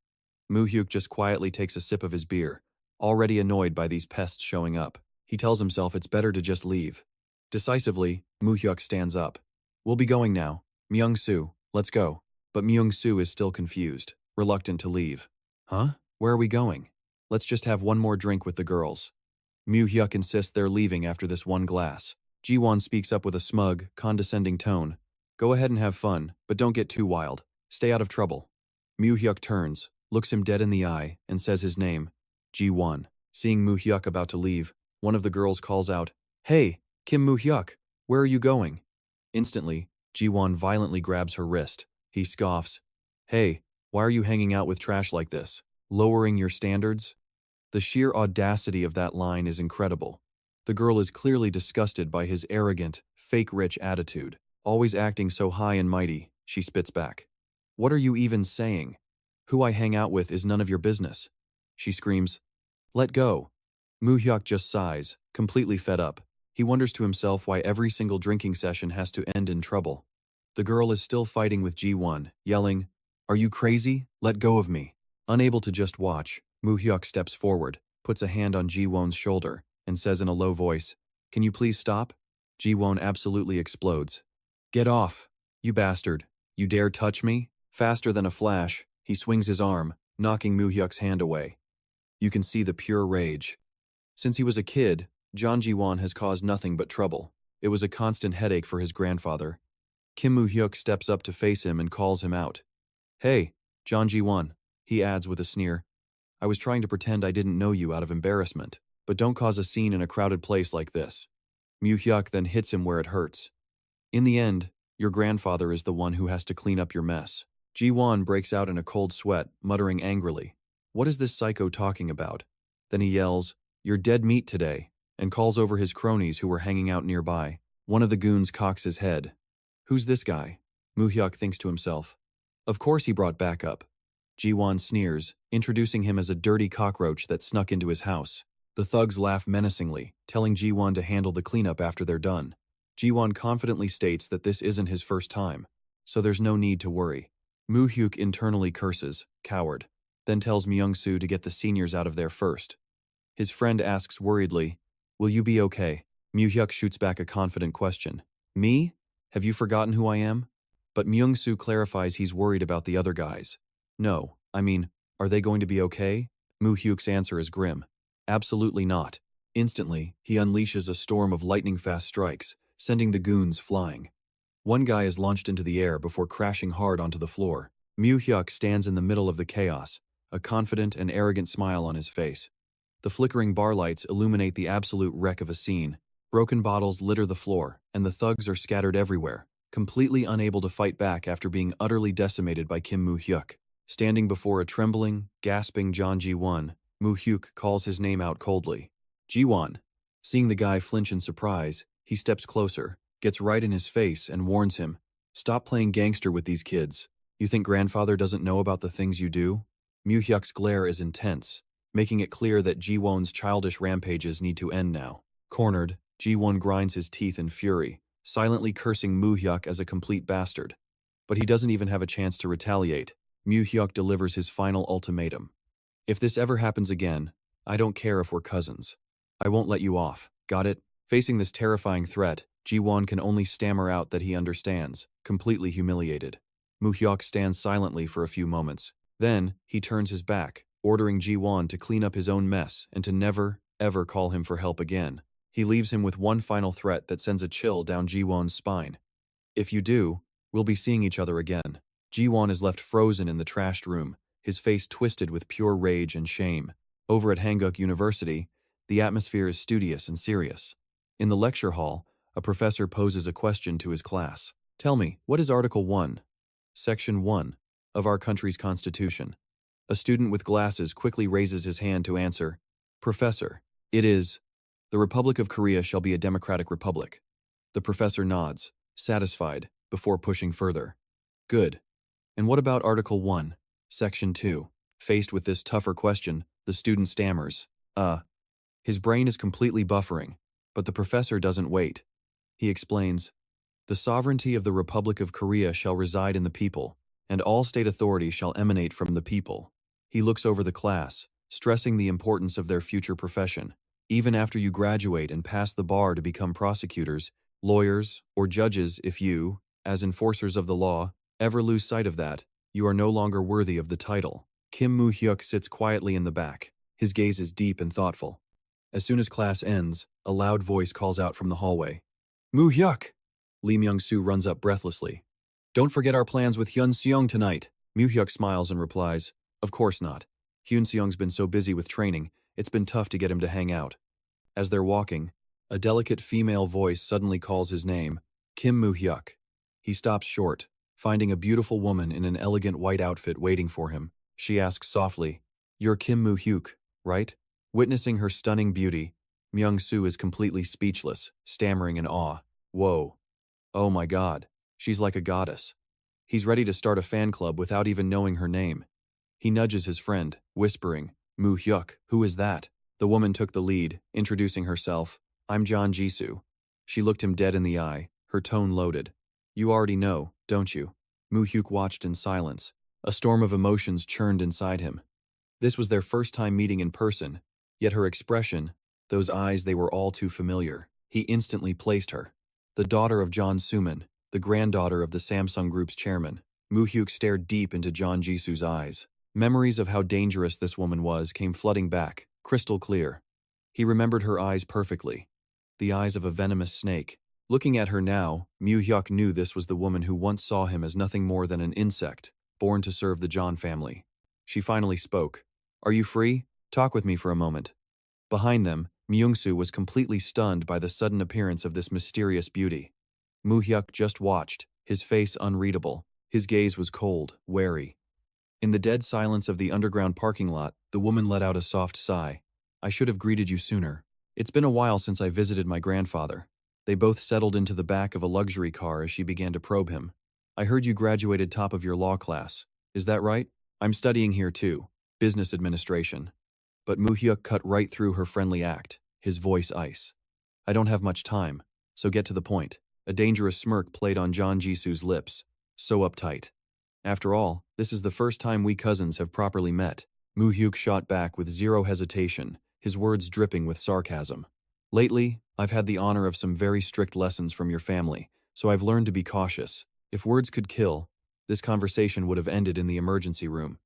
Mu Hyuk just quietly takes a sip of his beer, already annoyed by these pests showing up. He tells himself it's better to just leave. Decisively, Mu Hyuk stands up. We'll be going now. Myung-soo, let's go. But Myung-soo is still confused, reluctant to leave. Huh? Where are we going? Let's just have one more drink with the girls. Mu Hyuk insists they're leaving after this one glass. Ji-won speaks up with a smug, condescending tone. Go ahead and have fun, but don't get too wild. Stay out of trouble. Mu Hyuk turns, looks him dead in the eye, and says his name. Ji-won. Seeing Mu Hyuk about to leave, one of the girls calls out, Hey, Kim Mu Hyuk, where are you going? Instantly, Ji-won violently grabs her wrist. He scoffs. Hey, why are you hanging out with trash like this? Lowering your standards? The sheer audacity of that line is incredible. The girl is clearly disgusted by his arrogant, fake-rich attitude. Always acting so high and mighty, she spits back. What are you even saying? Who I hang out with is none of your business. She screams. Let go. Mu Hyuk just sighs, completely fed up. He wonders to himself why every single drinking session has to end in trouble. The girl is still fighting with Ji-won, yelling, Are you crazy? Let go of me. Unable to just watch, Mu Hyuk steps forward, puts a hand on Ji-won's shoulder, and says in a low voice, Can you please stop? Ji-won absolutely explodes. Get off, you bastard. You dare touch me? Faster than a flash, he swings his arm, knocking Mu Hyuk's hand away. You can see the pure rage. Since he was a kid, John Ji-won has caused nothing but trouble. It was a constant headache for his grandfather. Kim Mu Hyuk steps up to face him and calls him out. Hey, John Ji-won, he adds with a sneer. I was trying to pretend I didn't know you out of embarrassment, but don't cause a scene in a crowded place like this. Mu Hyuk then hits him where it hurts. In the end, your grandfather is the one who has to clean up your mess. Ji-won breaks out in a cold sweat, muttering angrily. What is this psycho talking about? Then he yells, You're dead meat today, and calls over his cronies who were hanging out nearby. One of the goons cocks his head. Who's this guy? Mu Hyuk thinks to himself. Of course he brought backup. Ji-won sneers, introducing him as a dirty cockroach that snuck into his house. The thugs laugh menacingly, telling Ji-won to handle the cleanup after they're done. Ji-won confidently states that this isn't his first time, so there's no need to worry. Mu Hyuk internally curses, coward, then tells Myung-soo to get the seniors out of there first. His friend asks worriedly, Will you be okay? Mu Hyuk shoots back a confident question. Me? Have you forgotten who I am? But Myung-soo clarifies he's worried about the other guys. No, I mean, are they going to be okay? Mu Hyuk's answer is grim. Absolutely not. Instantly, he unleashes a storm of lightning-fast strikes, sending the goons flying. One guy is launched into the air before crashing hard onto the floor. Mu Hyuk stands in the middle of the chaos, a confident and arrogant smile on his face. The flickering bar lights illuminate the absolute wreck of a scene. Broken bottles litter the floor, and the thugs are scattered everywhere, completely unable to fight back after being utterly decimated by Kim Mu Hyuk. Standing before a trembling, gasping John Ji-won, Mu Hyuk calls his name out coldly. Ji-won. Seeing the guy flinch in surprise, he steps closer, gets right in his face, and warns him, Stop playing gangster with these kids. You think grandfather doesn't know about the things you do? Mu Hyuk's glare is intense, making it clear that Ji-won's childish rampages need to end now. Cornered, Ji-won grinds his teeth in fury, silently cursing Mu Hyuk as a complete bastard. But he doesn't even have a chance to retaliate. Mu Hyuk delivers his final ultimatum. If this ever happens again, I don't care if we're cousins. I won't let you off, got it? Facing this terrifying threat, Ji-won can only stammer out that he understands, completely humiliated. Mu Hyuk stands silently for a few moments. Then, he turns his back, ordering Ji-won to clean up his own mess and to never, ever call him for help again. He leaves him with one final threat that sends a chill down Ji-won's spine. If you do, we'll be seeing each other again. Ji-won is left frozen in the trashed room, his face twisted with pure rage and shame. Over at Hanguk University, the atmosphere is studious and serious. In the lecture hall, a professor poses a question to his class. Tell me, what is Article 1, Section 1, of our country's constitution? A student with glasses quickly raises his hand to answer. Professor, it is, the Republic of Korea shall be a democratic republic. The professor nods, satisfied, before pushing further. Good. And what about Article 1, Section 2? Faced with this tougher question, the student stammers. His brain is completely buffering, but the professor doesn't wait. He explains, The sovereignty of the Republic of Korea shall reside in the people, and all state authority shall emanate from the people. He looks over the class, stressing the importance of their future profession. Even after you graduate and pass the bar to become prosecutors, lawyers, or judges, if you, as enforcers of the law, ever lose sight of that, you are no longer worthy of the title. Mu Hyuk sits quietly in the back. His gaze is deep and thoughtful. As soon as class ends, a loud voice calls out from the hallway. Mu Hyuk! Lee Myung-soo runs up breathlessly. Don't forget our plans with Hyun Seong tonight. Mu Hyuk smiles and replies, of course not. Hyun Seong's been so busy with training, it's been tough to get him to hang out. As they're walking, a delicate female voice suddenly calls his name, Mu Hyuk. He stops short, finding a beautiful woman in an elegant white outfit waiting for him. She asks softly, You're Mu Hyuk, right? Witnessing her stunning beauty, Myung-soo is completely speechless, stammering in awe. Whoa. Oh my god, she's like a goddess. He's ready to start a fan club without even knowing her name. He nudges his friend, whispering, Mu Hyuk, who is that? The woman took the lead, introducing herself. I'm John Jisoo. She looked him dead in the eye, her tone loaded. You already know, don't you? Mu Hyuk watched in silence. A storm of emotions churned inside him. This was their first time meeting in person, yet her expression, those eyes, they were all too familiar. He instantly placed her. The daughter of John Suman, the granddaughter of the Samsung Group's chairman. Mu Hyuk stared deep into John Jisoo's eyes. Memories of how dangerous this woman was came flooding back, crystal clear. He remembered her eyes perfectly. The eyes of a venomous snake. Looking at her now, Mu Hyuk knew this was the woman who once saw him as nothing more than an insect, born to serve the John family. She finally spoke. Are you free? Talk with me for a moment. Behind them, Myung-soo was completely stunned by the sudden appearance of this mysterious beauty. Mu Hyuk just watched, his face unreadable. His gaze was cold, wary. In the dead silence of the underground parking lot, the woman let out a soft sigh. I should have greeted you sooner. It's been a while since I visited my grandfather. They both settled into the back of a luxury car as she began to probe him. I heard you graduated top of your law class. Is that right? I'm studying here too. Business administration. But Mu Hyuk cut right through her friendly act, his voice ice. I don't have much time, so get to the point. A dangerous smirk played on John Jisoo's lips. So uptight. After all, this is the first time we cousins have properly met. Mu Hyuk shot back with zero hesitation, his words dripping with sarcasm. Lately, I've had the honor of some very strict lessons from your family, so I've learned to be cautious. If words could kill, this conversation would have ended in the emergency room.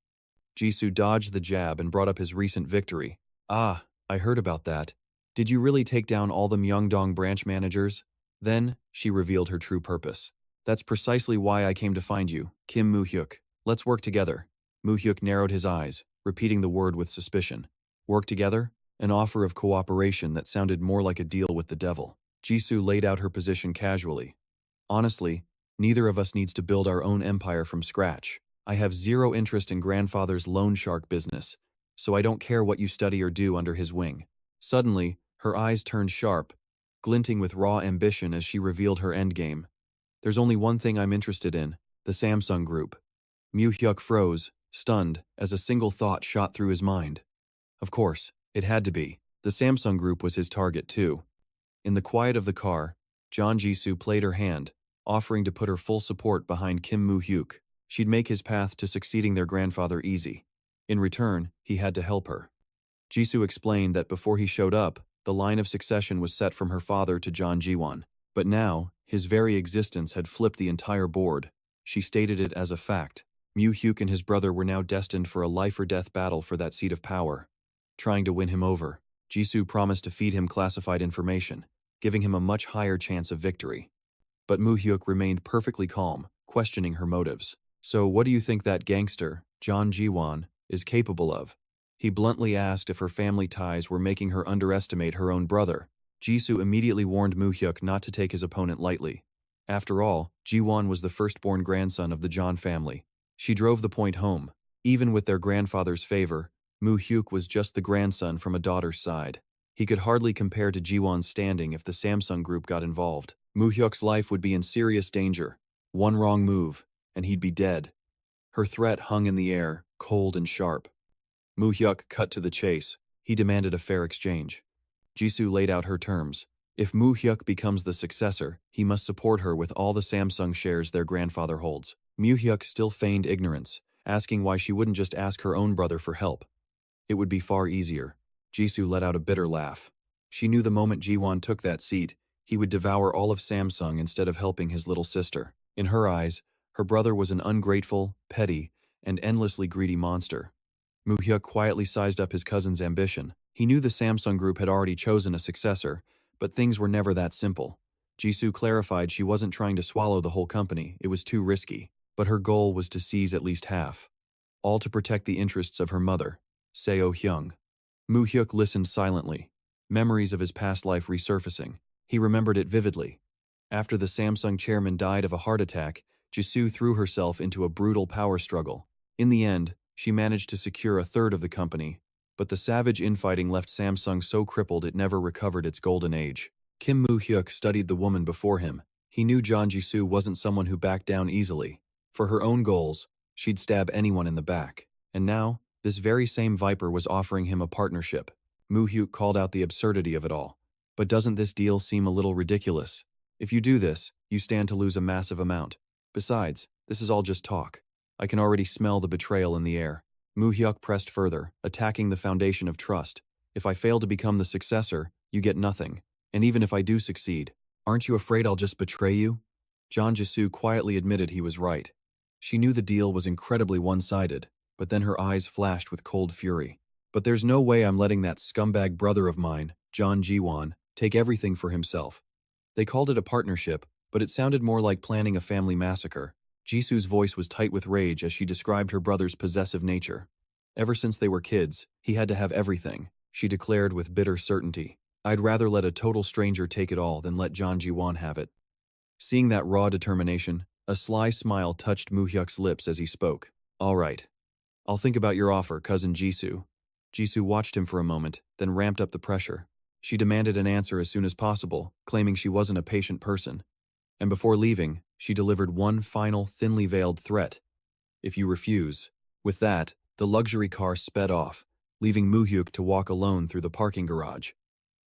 Jisoo dodged the jab and brought up his recent victory. Ah, I heard about that. Did you really take down all the Myeongdong branch managers? Then, she revealed her true purpose. That's precisely why I came to find you, Mu Hyuk. Let's work together. Mu Hyuk narrowed his eyes, repeating the word with suspicion. Work together? An offer of cooperation that sounded more like a deal with the devil. Jisoo laid out her position casually. Honestly, neither of us needs to build our own empire from scratch. I have zero interest in grandfather's loan shark business, so I don't care what you study or do under his wing. Suddenly, her eyes turned sharp, glinting with raw ambition as she revealed her endgame. There's only one thing I'm interested in, the Samsung Group. Mu Hyuk froze, stunned, as a single thought shot through his mind. Of course, it had to be. The Samsung Group was his target too. In the quiet of the car, John Jisoo played her hand, offering to put her full support behind Mu Hyuk. She'd make his path to succeeding their grandfather easy. In return, he had to help her. Jisoo explained that before he showed up, the line of succession was set from her father to John Jiwon. But now, his very existence had flipped the entire board. She stated it as a fact. Mu Hyuk and his brother were now destined for a life-or-death battle for that seat of power. Trying to win him over, Jisoo promised to feed him classified information, giving him a much higher chance of victory. But Mu Hyuk remained perfectly calm, questioning her motives. So what do you think that gangster, John Jiwon, is capable of? He bluntly asked if her family ties were making her underestimate her own brother. Jisoo immediately warned Mu Hyuk not to take his opponent lightly. After all, Jiwon was the firstborn grandson of the John family. She drove the point home. Even with their grandfather's favor, Mu Hyuk was just the grandson from a daughter's side. He could hardly compare to Jiwon's standing if the Samsung Group got involved. Mu Hyuk's life would be in serious danger. One wrong move, and he'd be dead. Her threat hung in the air, cold and sharp. Mu Hyuk cut to the chase. He demanded a fair exchange. Jisoo laid out her terms. If Mu Hyuk becomes the successor, he must support her with all the Samsung shares their grandfather holds. Mu Hyuk still feigned ignorance, asking why she wouldn't just ask her own brother for help. It would be far easier. Jisoo let out a bitter laugh. She knew the moment Jiwon took that seat, he would devour all of Samsung instead of helping his little sister. In her eyes, her brother was an ungrateful, petty, and endlessly greedy monster. Mu Hyuk quietly sized up his cousin's ambition. He knew the Samsung group had already chosen a successor, but things were never that simple. Jisoo clarified she wasn't trying to swallow the whole company, it was too risky, but her goal was to seize at least half. All to protect the interests of her mother, Seo Hyung. Mu Hyuk listened silently, memories of his past life resurfacing. He remembered it vividly. After the Samsung chairman died of a heart attack, Jisoo threw herself into a brutal power struggle. In the end, she managed to secure a third of the company, but the savage infighting left Samsung so crippled it never recovered its golden age. Kim Mu Hyuk studied the woman before him. He knew Jeon Jisoo wasn't someone who backed down easily. For her own goals, she'd stab anyone in the back. And now, this very same viper was offering him a partnership. Mu Hyuk called out the absurdity of it all. But doesn't this deal seem a little ridiculous? If you do this, you stand to lose a massive amount. Besides, this is all just talk. I can already smell the betrayal in the air. Mu Hyuk pressed further, attacking the foundation of trust. If I fail to become the successor, you get nothing. And even if I do succeed, aren't you afraid I'll just betray you? Jeon Jisoo quietly admitted he was right. She knew the deal was incredibly one-sided, but then her eyes flashed with cold fury. But there's no way I'm letting that scumbag brother of mine, Jeon Jiwon, take everything for himself. They called it a partnership, but it sounded more like planning a family massacre. Jisoo's voice was tight with rage as she described her brother's possessive nature. Ever since they were kids, he had to have everything, she declared with bitter certainty. I'd rather let a total stranger take it all than let Jeon Jiwon have it. Seeing that raw determination, a sly smile touched Mu Hyuk's lips as he spoke. All right. I'll think about your offer, cousin Jisoo. Jisoo watched him for a moment, then ramped up the pressure. She demanded an answer as soon as possible, claiming she wasn't a patient person. And before leaving, she delivered one final, thinly veiled threat. If you refuse. With that, the luxury car sped off, leaving Mu Hyuk to walk alone through the parking garage.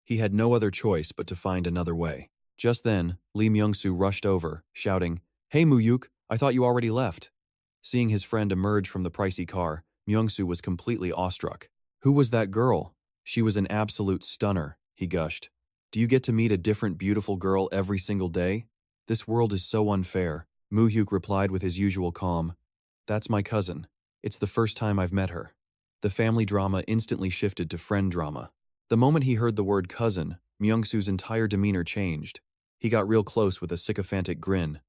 He had no other choice but to find another way. Just then, Lee Myung-soo rushed over, shouting, Hey Mu Hyuk, I thought you already left. Seeing his friend emerge from the pricey car, Myung-soo was completely awestruck. Who was that girl? She was an absolute stunner, he gushed. Do you get to meet a different beautiful girl every single day? This world is so unfair. Mu Hyuk replied with his usual calm. That's my cousin. It's the first time I've met her. The family drama instantly shifted to friend drama. The moment he heard the word cousin, Myung-soo's entire demeanor changed. He got real close with a sycophantic grin.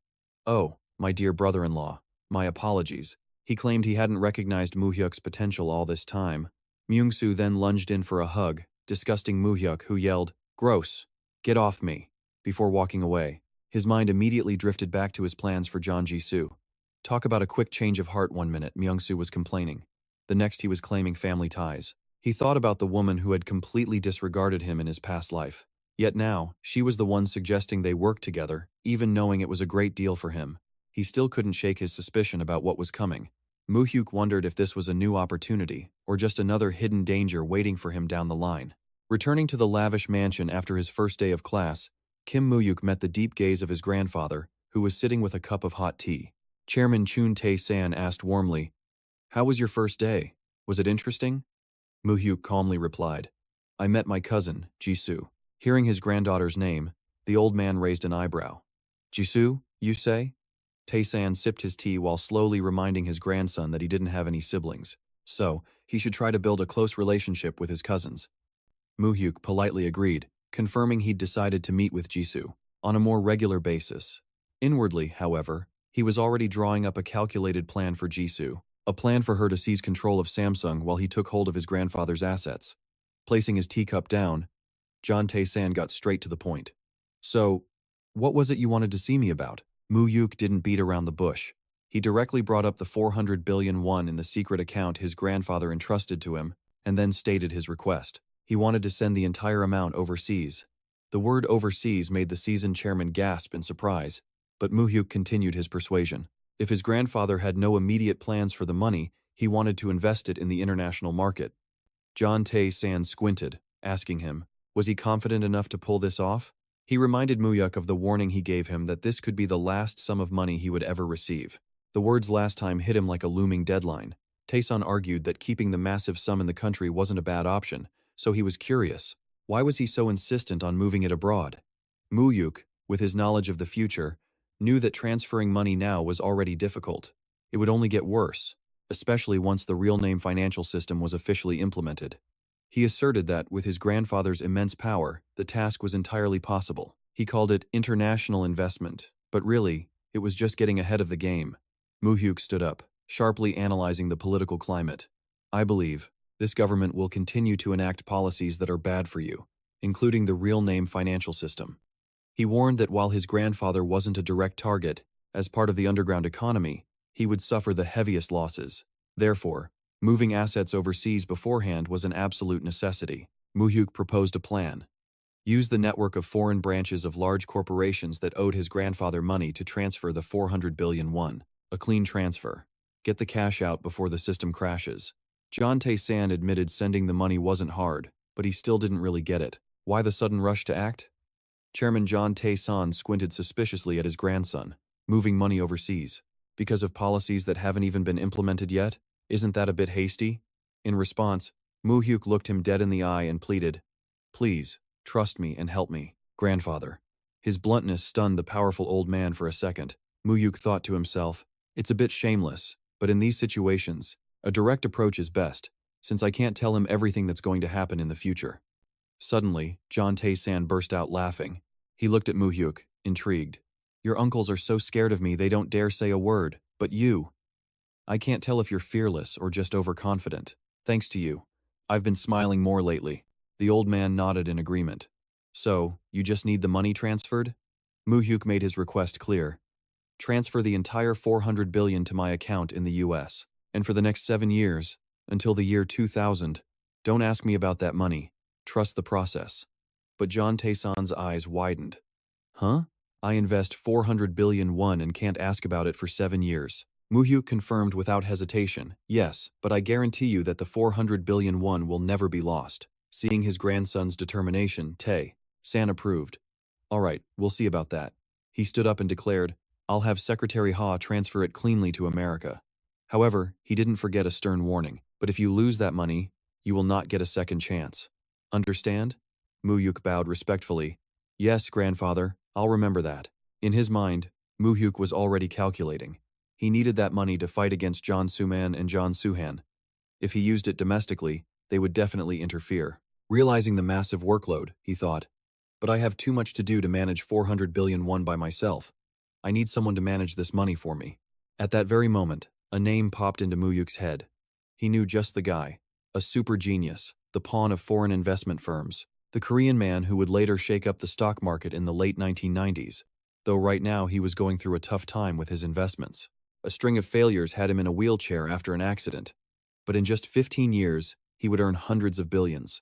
Oh, my dear brother-in-law, my apologies. He claimed he hadn't recognized Mu Hyuk's potential all this time. Myung-soo then lunged in for a hug, disgusting Mu Hyuk, who yelled, Gross! Get off me! Before walking away. His mind immediately drifted back to his plans for Jeon Jisoo. Talk about a quick change of heart. 1 minute, Myung-soo was complaining. The next he was claiming family ties. He thought about the woman who had completely disregarded him in his past life. Yet now, she was the one suggesting they work together, even knowing it was a great deal for him. He still couldn't shake his suspicion about what was coming. Mu Hyuk wondered if this was a new opportunity, or just another hidden danger waiting for him down the line. Returning to the lavish mansion after his first day of class, Kim Mu Hyuk met the deep gaze of his grandfather, who was sitting with a cup of hot tea. Chairman Chun Tae-san asked warmly, How was your first day? Was it interesting? Mu Hyuk calmly replied, I met my cousin, Jisoo. Hearing his granddaughter's name, the old man raised an eyebrow. Jisoo, you say? Tae-san sipped his tea while slowly reminding his grandson that he didn't have any siblings, so he should try to build a close relationship with his cousins. Mu Hyuk politely agreed, confirming he'd decided to meet with Jisoo on a more regular basis. Inwardly, however, he was already drawing up a calculated plan for Jisoo, a plan for her to seize control of Samsung while he took hold of his grandfather's assets. Placing his teacup down, John Tae-san got straight to the point. So, what was it you wanted to see me about? Mu Hyuk didn't beat around the bush. He directly brought up the 400 billion won in the secret account his grandfather entrusted to him, and then stated his request. He wanted to send the entire amount overseas. The word overseas made the seasoned chairman gasp in surprise, but Mu Hyuk continued his persuasion. If his grandfather had no immediate plans for the money, he wanted to invest it in the international market. John Tae-san squinted, asking him, was he confident enough to pull this off? He reminded Mu Hyuk of the warning he gave him that this could be the last sum of money he would ever receive. The words last time hit him like a looming deadline. Tae-san argued that keeping the massive sum in the country wasn't a bad option, so he was curious. Why was he so insistent on moving it abroad? Mu Hyuk, with his knowledge of the future, knew that transferring money now was already difficult. It would only get worse, especially once the real name financial system was officially implemented. He asserted that, with his grandfather's immense power, the task was entirely possible. He called it international investment, but really, it was just getting ahead of the game. Mu Hyuk stood up, sharply analyzing the political climate. I believe this government will continue to enact policies that are bad for you, including the real name financial system. He warned that while his grandfather wasn't a direct target, as part of the underground economy, he would suffer the heaviest losses. Therefore, moving assets overseas beforehand was an absolute necessity. Mu Hyuk proposed a plan. Use the network of foreign branches of large corporations that owed his grandfather money to transfer the 400 billion won. A clean transfer. Get the cash out before the system crashes. John Tae-san admitted sending the money wasn't hard, but he still didn't really get it. Why the sudden rush to act? Chairman John Tae-san squinted suspiciously at his grandson. Moving money overseas. Because of policies that haven't even been implemented yet? Isn't that a bit hasty? In response, Mu Hyuk looked him dead in the eye and pleaded, "Please, trust me and help me, grandfather." His bluntness stunned the powerful old man for a second. Mu Hyuk thought to himself, it's a bit shameless, but in these situations, a direct approach is best, since I can't tell him everything that's going to happen in the future. Suddenly, John Tae-san burst out laughing. He looked at Mu Hyuk, intrigued. Your uncles are so scared of me they don't dare say a word, but you. I can't tell if you're fearless or just overconfident. Thanks to you. I've been smiling more lately. The old man nodded in agreement. So, you just need the money transferred? Mu Hyuk made his request clear. Transfer the entire 400 billion to my account in the US. And for the next 7 years, until the year 2000, don't ask me about that money. Trust the process. But John Tae-san's eyes widened. Huh? I invest 400 billion won and can't ask about it for 7 years. Mu Hyuk confirmed without hesitation. Yes, but I guarantee you that the 400 billion won will never be lost. Seeing his grandson's determination, Tae-san approved. All right, we'll see about that. He stood up and declared, I'll have Secretary Ha transfer it cleanly to America. However, he didn't forget a stern warning. But if you lose that money, you will not get a second chance. Understand? Mu Hyuk bowed respectfully. Yes, grandfather, I'll remember that. In his mind, Mu Hyuk was already calculating. He needed that money to fight against John Suman and John Suhan. If he used it domestically, they would definitely interfere. Realizing the massive workload, he thought, but I have too much to do to manage 400 billion won by myself. I need someone to manage this money for me. At that very moment, a name popped into Mu Hyuk's head. He knew just the guy, a super genius, the pawn of foreign investment firms, the Korean man who would later shake up the stock market in the late 1990s, though right now he was going through a tough time with his investments. A string of failures had him in a wheelchair after an accident, but in just 15 years, he would earn hundreds of billions.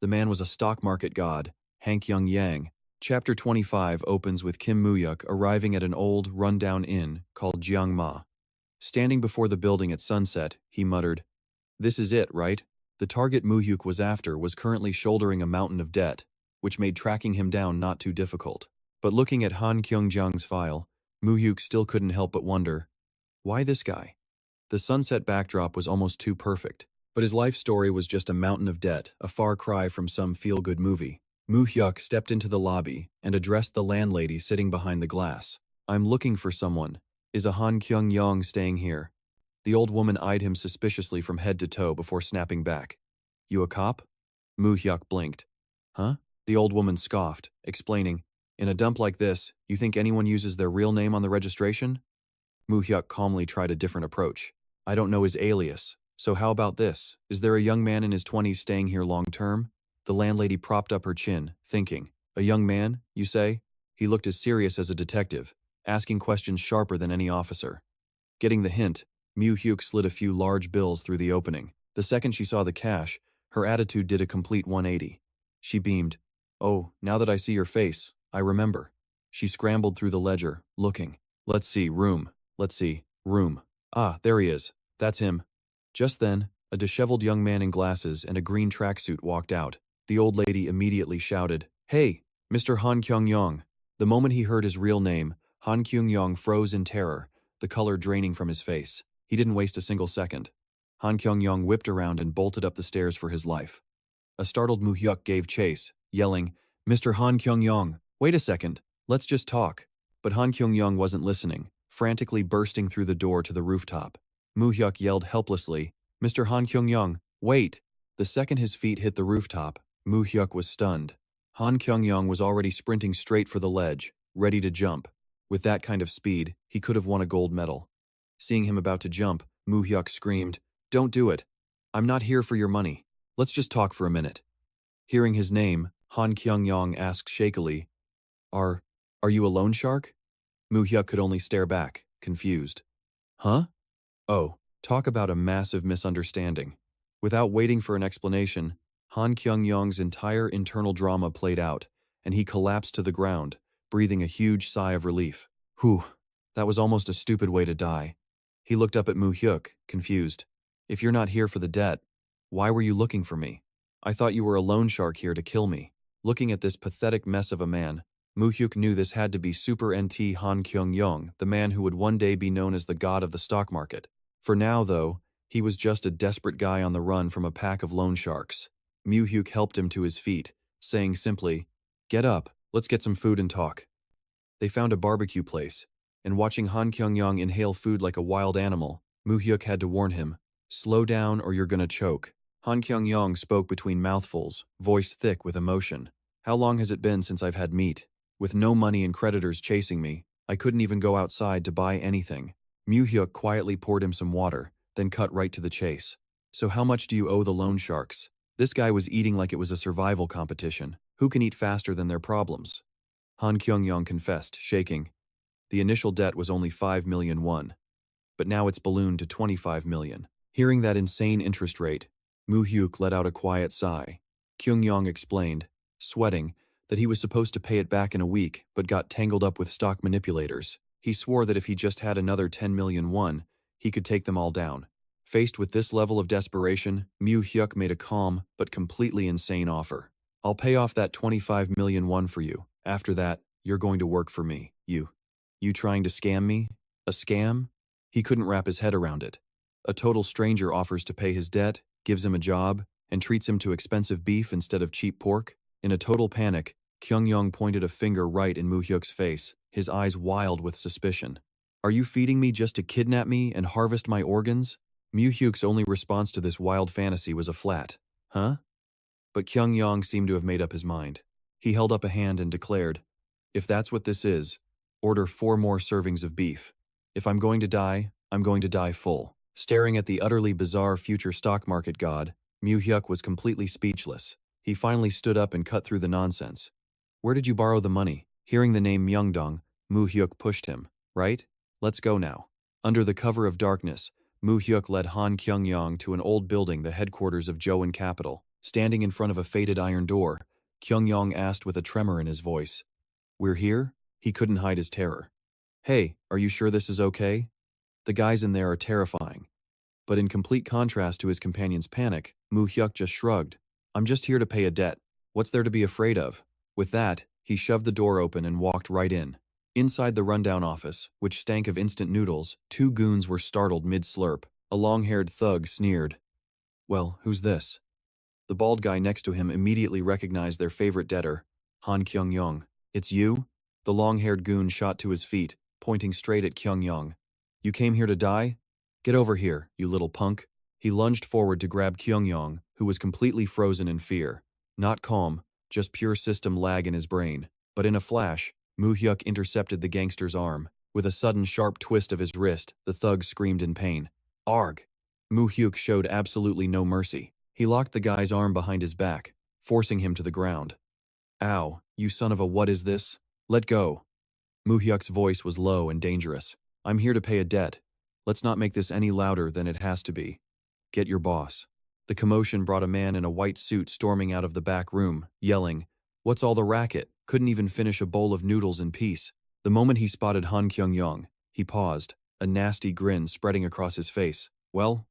The man was a stock market god, Hank Young-yang. Chapter 25 opens with Kim Mu Hyuk arriving at an old, run-down inn called Jiangma. Standing before the building at sunset, he muttered, "This is it, right?" The target Mu Hyuk was after was currently shouldering a mountain of debt, which made tracking him down not too difficult. But looking at Han Kyung-jang's file, Mu Hyuk still couldn't help but wonder, why this guy? The sunset backdrop was almost too perfect, but his life story was just a mountain of debt, a far cry from some feel-good movie. Mu Hyuk stepped into the lobby and addressed the landlady sitting behind the glass. I'm looking for someone. Is a Han Kyung-yang staying here? The old woman eyed him suspiciously from head to toe before snapping back. You a cop? Mu Hyuk blinked. Huh? The old woman scoffed, explaining, in a dump like this, you think anyone uses their real name on the registration? Mu Hyuk calmly tried a different approach. I don't know his alias, so how about this? Is there a young man in his 20s staying here long-term? The landlady propped up her chin, thinking, a young man, you say? He looked as serious as a detective, asking questions sharper than any officer. Getting the hint, Mu Hyuk slid a few large bills through the opening. The second she saw the cash, her attitude did a complete 180. She beamed. Oh, now that I see your face, I remember. She scrambled through the ledger, looking. Let's see, room. Let's see, room. Ah, there he is. That's him. Just then, a disheveled young man in glasses and a green tracksuit walked out. The old lady immediately shouted, Hey, Mr. Han Kyung-yang. The moment he heard his real name, Han Kyung-yang froze in terror, the color draining from his face. He didn't waste a single second. Han Kyung-yang whipped around and bolted up the stairs for his life. A startled Mu Hyuk gave chase. yelling, "Mr. Han Kyung-yong, wait a second, let's just talk." But Han Kyung-yong wasn't listening, frantically bursting through the door to the rooftop. Mu Hyuk yelled helplessly, "Mr. Han Kyung-yong, wait!" The second his feet hit the rooftop, Mu Hyuk was stunned. Han Kyung-yong was already sprinting straight for the ledge, ready to jump. With that kind of speed, he could have won a gold medal. Seeing him about to jump, Mu Hyuk screamed, "Don't do it! I'm not here for your money. Let's just talk for a minute." Hearing his name, Han Kyung-yong asked shakily, Are you a loan shark?" Mu Hyuk could only stare back, confused. "Huh? Oh, talk about a massive misunderstanding." Without waiting for an explanation, Han Kyung-yong's entire internal drama played out, and he collapsed to the ground, breathing a huge sigh of relief. Whew, that was almost a stupid way to die. He looked up at Mu Hyuk, confused. "If you're not here for the debt, why were you looking for me? I thought you were a loan shark here to kill me." Looking at this pathetic mess of a man, Mu Hyuk knew this had to be Super NT Han Kyung-yong, the man who would one day be known as the god of the stock market. For now, though, he was just a desperate guy on the run from a pack of loan sharks. Mu Hyuk helped him to his feet, saying simply, "Get up, let's get some food and talk." They found a barbecue place, and watching Han Kyung-yong inhale food like a wild animal, Mu Hyuk had to warn him, "Slow down or you're gonna choke." Han Kyung-yong spoke between mouthfuls, voice thick with emotion. "How long has it been since I've had meat? With no money and creditors chasing me, I couldn't even go outside to buy anything." Mu Hyuk quietly poured him some water, then cut right to the chase. "So how much do you owe the loan sharks?" This guy was eating like it was a survival competition. Who can eat faster than their problems? Han Kyung-yong confessed, shaking. The initial debt was only 5 million won, but now it's ballooned to 25 million. Hearing that insane interest rate, Mu Hyuk let out a quiet sigh. Kyung-yong explained, sweating, that he was supposed to pay it back in a week but got tangled up with stock manipulators. He swore that if he just had another 10 million won, he could take them all down. Faced with this level of desperation, Mu Hyuk made a calm but completely insane offer. "I'll pay off that 25 million won for you. After that, you're going to work for me. You trying to scam me? A scam?" He couldn't wrap his head around it. A total stranger offers to pay his debt, gives him a job, and treats him to expensive beef instead of cheap pork? In a total panic, Kyung-yong pointed a finger right in Mu Hyuk's face, his eyes wild with suspicion. "Are you feeding me just to kidnap me and harvest my organs?" Mu Hyuk's only response to this wild fantasy was a flat, "Huh?" But Kyung-yong seemed to have made up his mind. He held up a hand and declared, "If that's what this is, order 4 more servings of beef. If I'm going to die, I'm going to die full." Staring at the utterly bizarre future stock market god, Mu Hyuk was completely speechless. He finally stood up and cut through the nonsense. "Where did you borrow the money?" Hearing the name Myeongdong, Mu Hyuk pushed him. "Right? Let's go now." Under the cover of darkness, Mu Hyuk led Han Kyung-yong to an old building, the headquarters of Joan Capital. Standing in front of a faded iron door, Kyung-yong asked with a tremor in his voice, "We're here?" He couldn't hide his terror. "Hey, are you sure this is okay?" The guys in there are terrifying. But in complete contrast to his companion's panic, Mu Hyuk just shrugged. "I'm just here to pay a debt. What's there to be afraid of?" With that, he shoved the door open and walked right in. Inside the rundown office, which stank of instant noodles, 2 goons were startled mid-slurp. A long-haired thug sneered. "Well, who's this?" The bald guy next to him immediately recognized their favorite debtor, Han Kyung-yong. "It's you?" The long-haired goon shot to his feet, pointing straight at Kyung-yong. "You came here to die? Get over here, you little punk." He lunged forward to grab Kyung-yong, who was completely frozen in fear. Not calm, just pure system lag in his brain. But in a flash, Mu Hyuk intercepted the gangster's arm. With a sudden sharp twist of his wrist, the thug screamed in pain. "Arg!" Mu Hyuk showed absolutely no mercy. He locked the guy's arm behind his back, forcing him to the ground. "Ow, you son of a what is this? Let go." Mu Hyuk's voice was low and dangerous. "I'm here to pay a debt. Let's not make this any louder than it has to be. Get your boss." The commotion brought a man in a white suit storming out of the back room, yelling, "What's all the racket?" Couldn't even finish a bowl of noodles in peace. The moment he spotted Han Kyung-yong, he paused, a nasty grin spreading across his face. Well,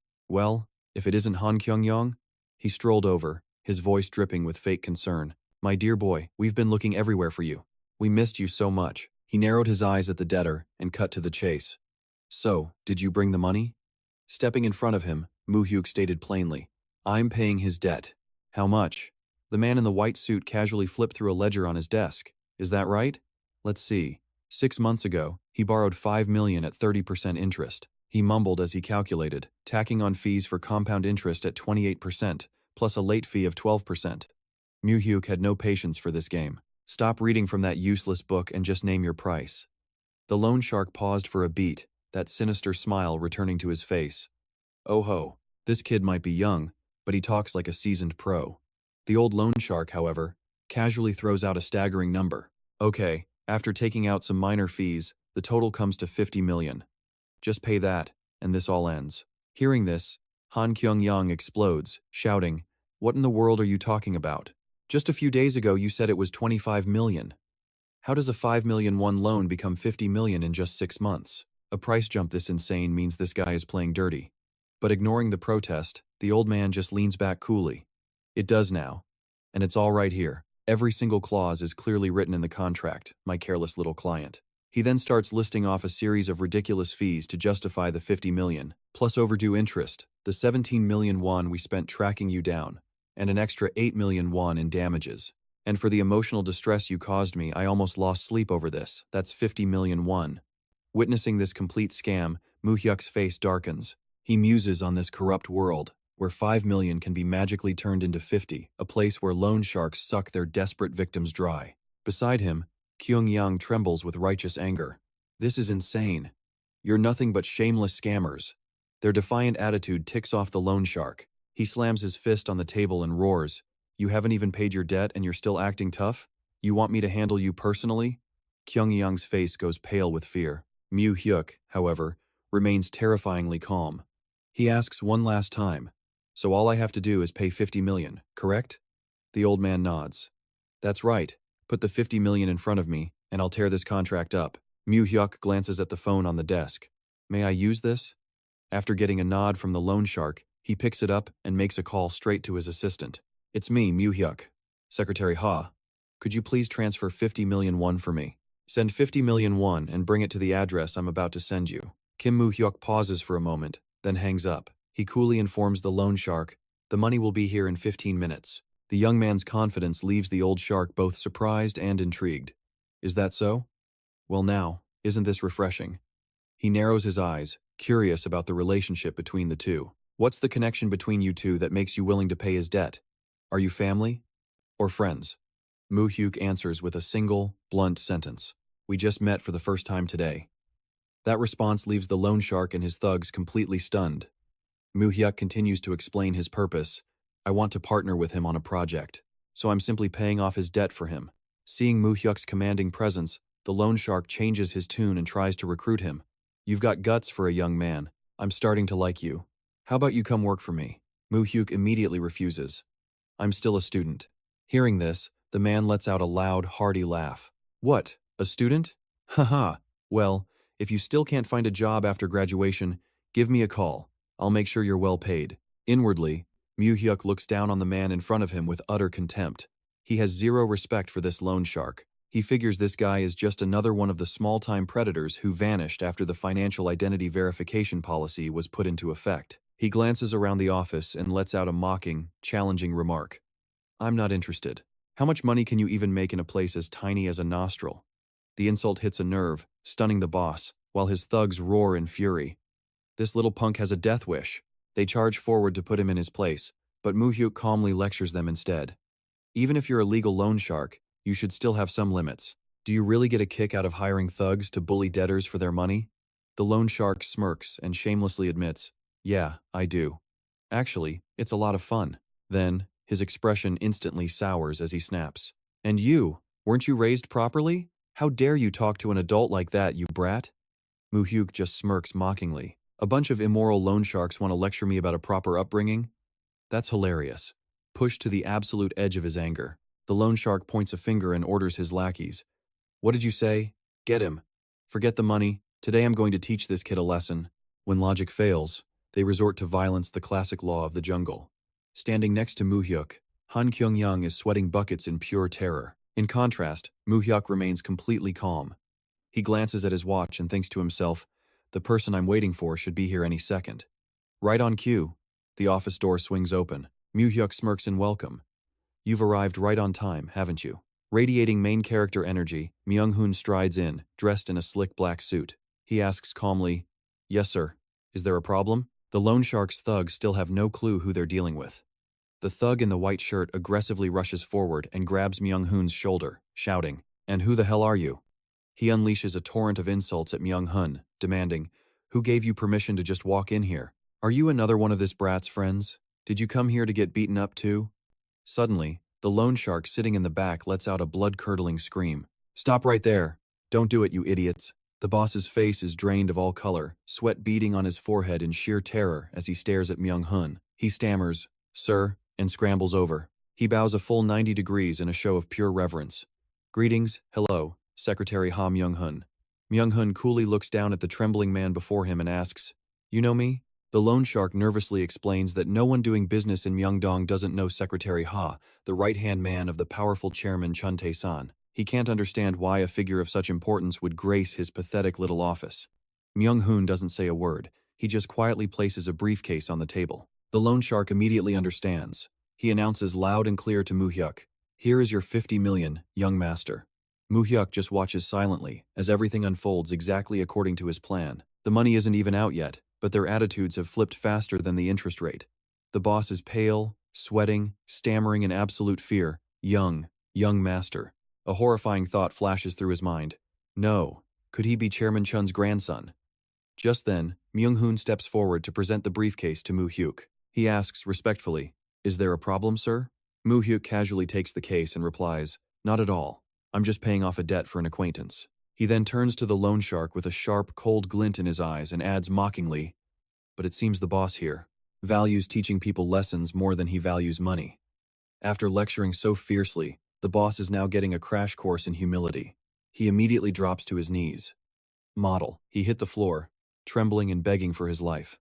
if it isn't Han Kyung-yong?" He strolled over, his voice dripping with fake concern. "My dear boy, we've been looking everywhere for you. We missed you so much." He narrowed his eyes at the debtor and cut to the chase. "So, did you bring the money?" Stepping in front of him, Mu Hyuk stated plainly, "I'm paying his debt." "How much?" The man in the white suit casually flipped through a ledger on his desk. Is that right? Let's see. 6 months ago, he borrowed 5 million at 30% interest. He mumbled as he calculated, tacking on fees for compound interest at 28%, plus a late fee of 12%. Mu Hyuk had no patience for this game. Stop reading from that useless book and just name your price. The loan shark paused for a beat, that sinister smile returning to his face. Oh ho, this kid might be young, but he talks like a seasoned pro. The old loan shark, however, casually throws out a staggering number. Okay, after taking out some minor fees, the total comes to 50 million. Just pay that, and this all ends. Hearing this, Han Kyung-young explodes, shouting, "What in the world are you talking about? Just a few days ago you said it was 25 million. How does a 5 million won loan become 50 million in just 6 months? A price jump this insane means this guy is playing dirty." But ignoring the protest, the old man just leans back coolly. It does now. And it's all right here. Every single clause is clearly written in the contract, my careless little client. He then starts listing off a series of ridiculous fees to justify the 50 million, plus overdue interest, the 17 million won we spent tracking you down, and an extra 8 million won in damages. And for the emotional distress you caused me, I almost lost sleep over this. That's 50 million won. Witnessing this complete scam, Mu Hyuk's face darkens. He muses on this corrupt world, where 5 million can be magically turned into 50, a place where loan sharks suck their desperate victims dry. Beside him, Kyung-yang trembles with righteous anger. This is insane. You're nothing but shameless scammers. Their defiant attitude ticks off the loan shark. He slams his fist on the table and roars, "You haven't even paid your debt and you're still acting tough? You want me to handle you personally?" Kyung-yang's face goes pale with fear. Mu Hyuk, however, remains terrifyingly calm. He asks one last time, "So all I have to do is pay 50 million, correct?" The old man nods. "That's right. Put the 50 million in front of me, and I'll tear this contract up." Mu Hyuk glances at the phone on the desk. "May I use this?" After getting a nod from the loan shark, he picks it up and makes a call straight to his assistant. "It's me, Mu Hyuk. Secretary Ha. Could you please transfer 50 million won for me? Send 50 million won and bring it to the address I'm about to send you." Kim Mu Hyuk pauses for a moment, then hangs up. He coolly informs the loan shark, "The money will be here in 15 minutes. The young man's confidence leaves the old shark both surprised and intrigued. Is that so? Well now, isn't this refreshing? He narrows his eyes, curious about the relationship between the two. What's the connection between you two that makes you willing to pay his debt? Are you family? Or friends? Mu Hyuk answers with a single, blunt sentence. We just met for the first time today. That response leaves the loan shark and his thugs completely stunned. Mu Hyuk continues to explain his purpose. I want to partner with him on a project, so I'm simply paying off his debt for him. Seeing Mu Hyuk's commanding presence, the loan shark changes his tune and tries to recruit him. You've got guts for a young man. I'm starting to like you. How about you come work for me? Mu Hyuk immediately refuses. I'm still a student. Hearing this, the man lets out a loud, hearty laugh. What, a student? Haha, well, if you still can't find a job after graduation, give me a call. I'll make sure you're well paid. Inwardly, Mu Hyuk looks down on the man in front of him with utter contempt. He has zero respect for this loan shark. He figures this guy is just another one of the small-time predators who vanished after the financial identity verification policy was put into effect. He glances around the office and lets out a mocking, challenging remark. I'm not interested. How much money can you even make in a place as tiny as a nostril? The insult hits a nerve, stunning the boss, while his thugs roar in fury. This little punk has a death wish. They charge forward to put him in his place, but Mu Hyuk calmly lectures them instead. Even if you're a legal loan shark, you should still have some limits. Do you really get a kick out of hiring thugs to bully debtors for their money? The loan shark smirks and shamelessly admits, yeah, I do. Actually, it's a lot of fun. Then, his expression instantly sours as he snaps. And you, weren't you raised properly? How dare you talk to an adult like that, you brat? Mu Hyuk just smirks mockingly. A bunch of immoral loan sharks want to lecture me about a proper upbringing? That's hilarious. Pushed to the absolute edge of his anger, the loan shark points a finger and orders his lackeys. What did you say? Get him. Forget the money. Today I'm going to teach this kid a lesson. When logic fails, they resort to violence, the classic law of the jungle. Standing next to Mu Hyuk, Han Kyung-young is sweating buckets in pure terror. In contrast, Mu Hyuk remains completely calm. He glances at his watch and thinks to himself, the person I'm waiting for should be here any second. Right on cue, the office door swings open. Mu Hyuk smirks in welcome. You've arrived right on time, haven't you? Radiating main character energy, Myung-hoon strides in, dressed in a slick black suit. He asks calmly, "Yes, sir. Is there a problem?" The loan shark's thugs still have no clue who they're dealing with. The thug in the white shirt aggressively rushes forward and grabs Myung-hoon's shoulder, shouting, "And who the hell are you?" He unleashes a torrent of insults at Myung-hoon, demanding, "Who gave you permission to just walk in here? Are you another one of this brat's friends? Did you come here to get beaten up too?" Suddenly, the loan shark sitting in the back lets out a blood-curdling scream. "Stop right there! Don't do it, you idiots!" The boss's face is drained of all color, sweat beading on his forehead in sheer terror as he stares at Myung-hoon. He stammers, "Sir," and scrambles over. He bows a full 90 degrees in a show of pure reverence. "Greetings, hello, Secretary Ha Myung-hoon." Myung-hoon coolly looks down at the trembling man before him and asks, "You know me?" The loan shark nervously explains that no one doing business in Myeongdong doesn't know Secretary Ha, the right-hand man of the powerful chairman Chun Tae-san. He can't understand why a figure of such importance would grace his pathetic little office. Myung-hoon doesn't say a word. He just quietly places a briefcase on the table. The loan shark immediately understands. He announces loud and clear to Mu Hyuk, "Here is your 50 million, young master." Mu Hyuk just watches silently as everything unfolds exactly according to his plan. The money isn't even out yet, but their attitudes have flipped faster than the interest rate. The boss is pale, sweating, stammering in absolute fear. Young master. A horrifying thought flashes through his mind. No, could he be Chairman Chun's grandson? Just then, Myung-hoon steps forward to present the briefcase to Mu Hyuk. He asks respectfully, "Is there a problem, sir?" Mu Hyuk casually takes the case and replies, "Not at all. I'm just paying off a debt for an acquaintance." He then turns to the loan shark with a sharp, cold glint in his eyes and adds mockingly, "But it seems the boss here values teaching people lessons more than he values money." After lecturing so fiercely, the boss is now getting a crash course in humility. He immediately drops to his knees. Model. He hit the floor, trembling and begging for his life.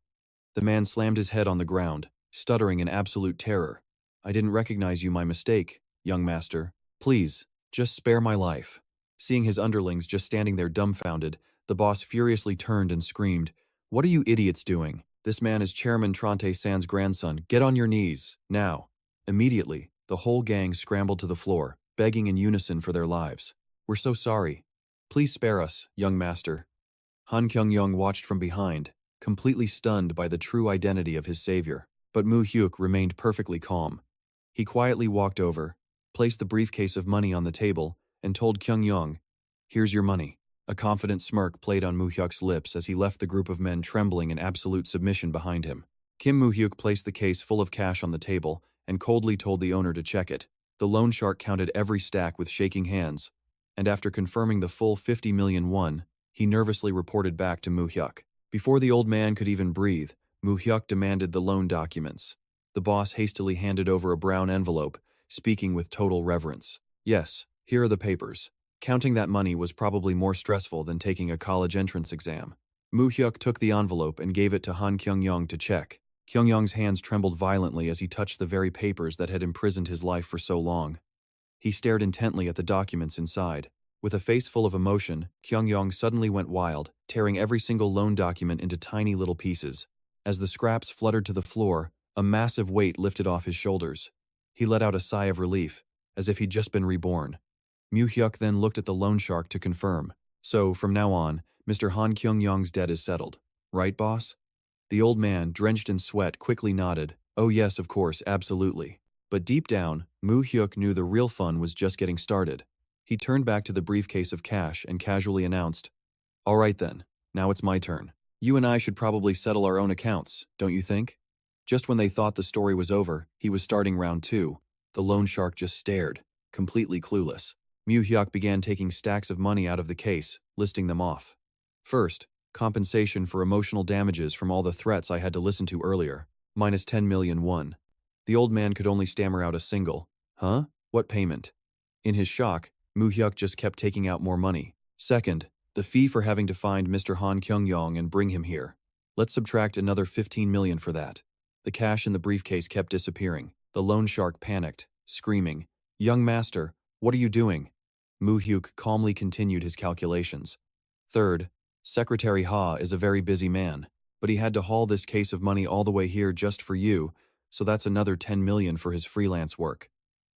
The man slammed his head on the ground, stuttering in absolute terror. "I didn't recognize you, my mistake, young master. Please, just spare my life." Seeing his underlings just standing there dumbfounded, the boss furiously turned and screamed, "What are you idiots doing? This man is Chairman Trante San's grandson. Get on your knees, now." Immediately, the whole gang scrambled to the floor, begging in unison for their lives. "We're so sorry. Please spare us, young master." Han Kyung-young watched from behind, completely stunned by the true identity of his savior. But Mu Hyuk remained perfectly calm. He quietly walked over, placed the briefcase of money on the table, and told Kyung-young, "Here's your money." A confident smirk played on Mu Hyuk's lips as he left the group of men trembling in absolute submission behind him. Kim Mu Hyuk placed the case full of cash on the table and coldly told the owner to check it. The loan shark counted every stack with shaking hands, and after confirming the full 50 million won, he nervously reported back to Mu Hyuk. Before the old man could even breathe, Mu Hyuk demanded the loan documents. The boss hastily handed over a brown envelope, speaking with total reverence. "Yes, here are the papers." Counting that money was probably more stressful than taking a college entrance exam. Mu Hyuk took the envelope and gave it to Han Kyung-young to check. Kyung-young's hands trembled violently as he touched the very papers that had imprisoned his life for so long. He stared intently at the documents inside. With a face full of emotion, Kyung-young suddenly went wild, tearing every single loan document into tiny little pieces. As the scraps fluttered to the floor, a massive weight lifted off his shoulders. He let out a sigh of relief, as if he'd just been reborn. Mu Hyuk then looked at the loan shark to confirm. "So, from now on, Mr. Han Kyung-young's debt is settled. Right, boss?" The old man, drenched in sweat, quickly nodded. "Oh yes, of course, absolutely." But deep down, Mu Hyuk knew the real fun was just getting started. He turned back to the briefcase of cash and casually announced, "All right then, now it's my turn. You and I should probably settle our own accounts, don't you think?" Just when they thought the story was over, he was starting round two. The loan shark just stared, completely clueless. Mu Hyuk began taking stacks of money out of the case, listing them off. "First, compensation for emotional damages from all the threats I had to listen to earlier, minus 10 million won." The old man could only stammer out a single, "Huh? What payment?" In his shock, Mu Hyuk just kept taking out more money. "Second, the fee for having to find Mr. Han Kyung-young and bring him here. Let's subtract another 15 million for that." The cash in the briefcase kept disappearing. The loan shark panicked, screaming, "Young master, what are you doing?" Mu Hyuk calmly continued his calculations. "Third, Secretary Ha is a very busy man, but he had to haul this case of money all the way here just for you, so that's another 10 million for his freelance work.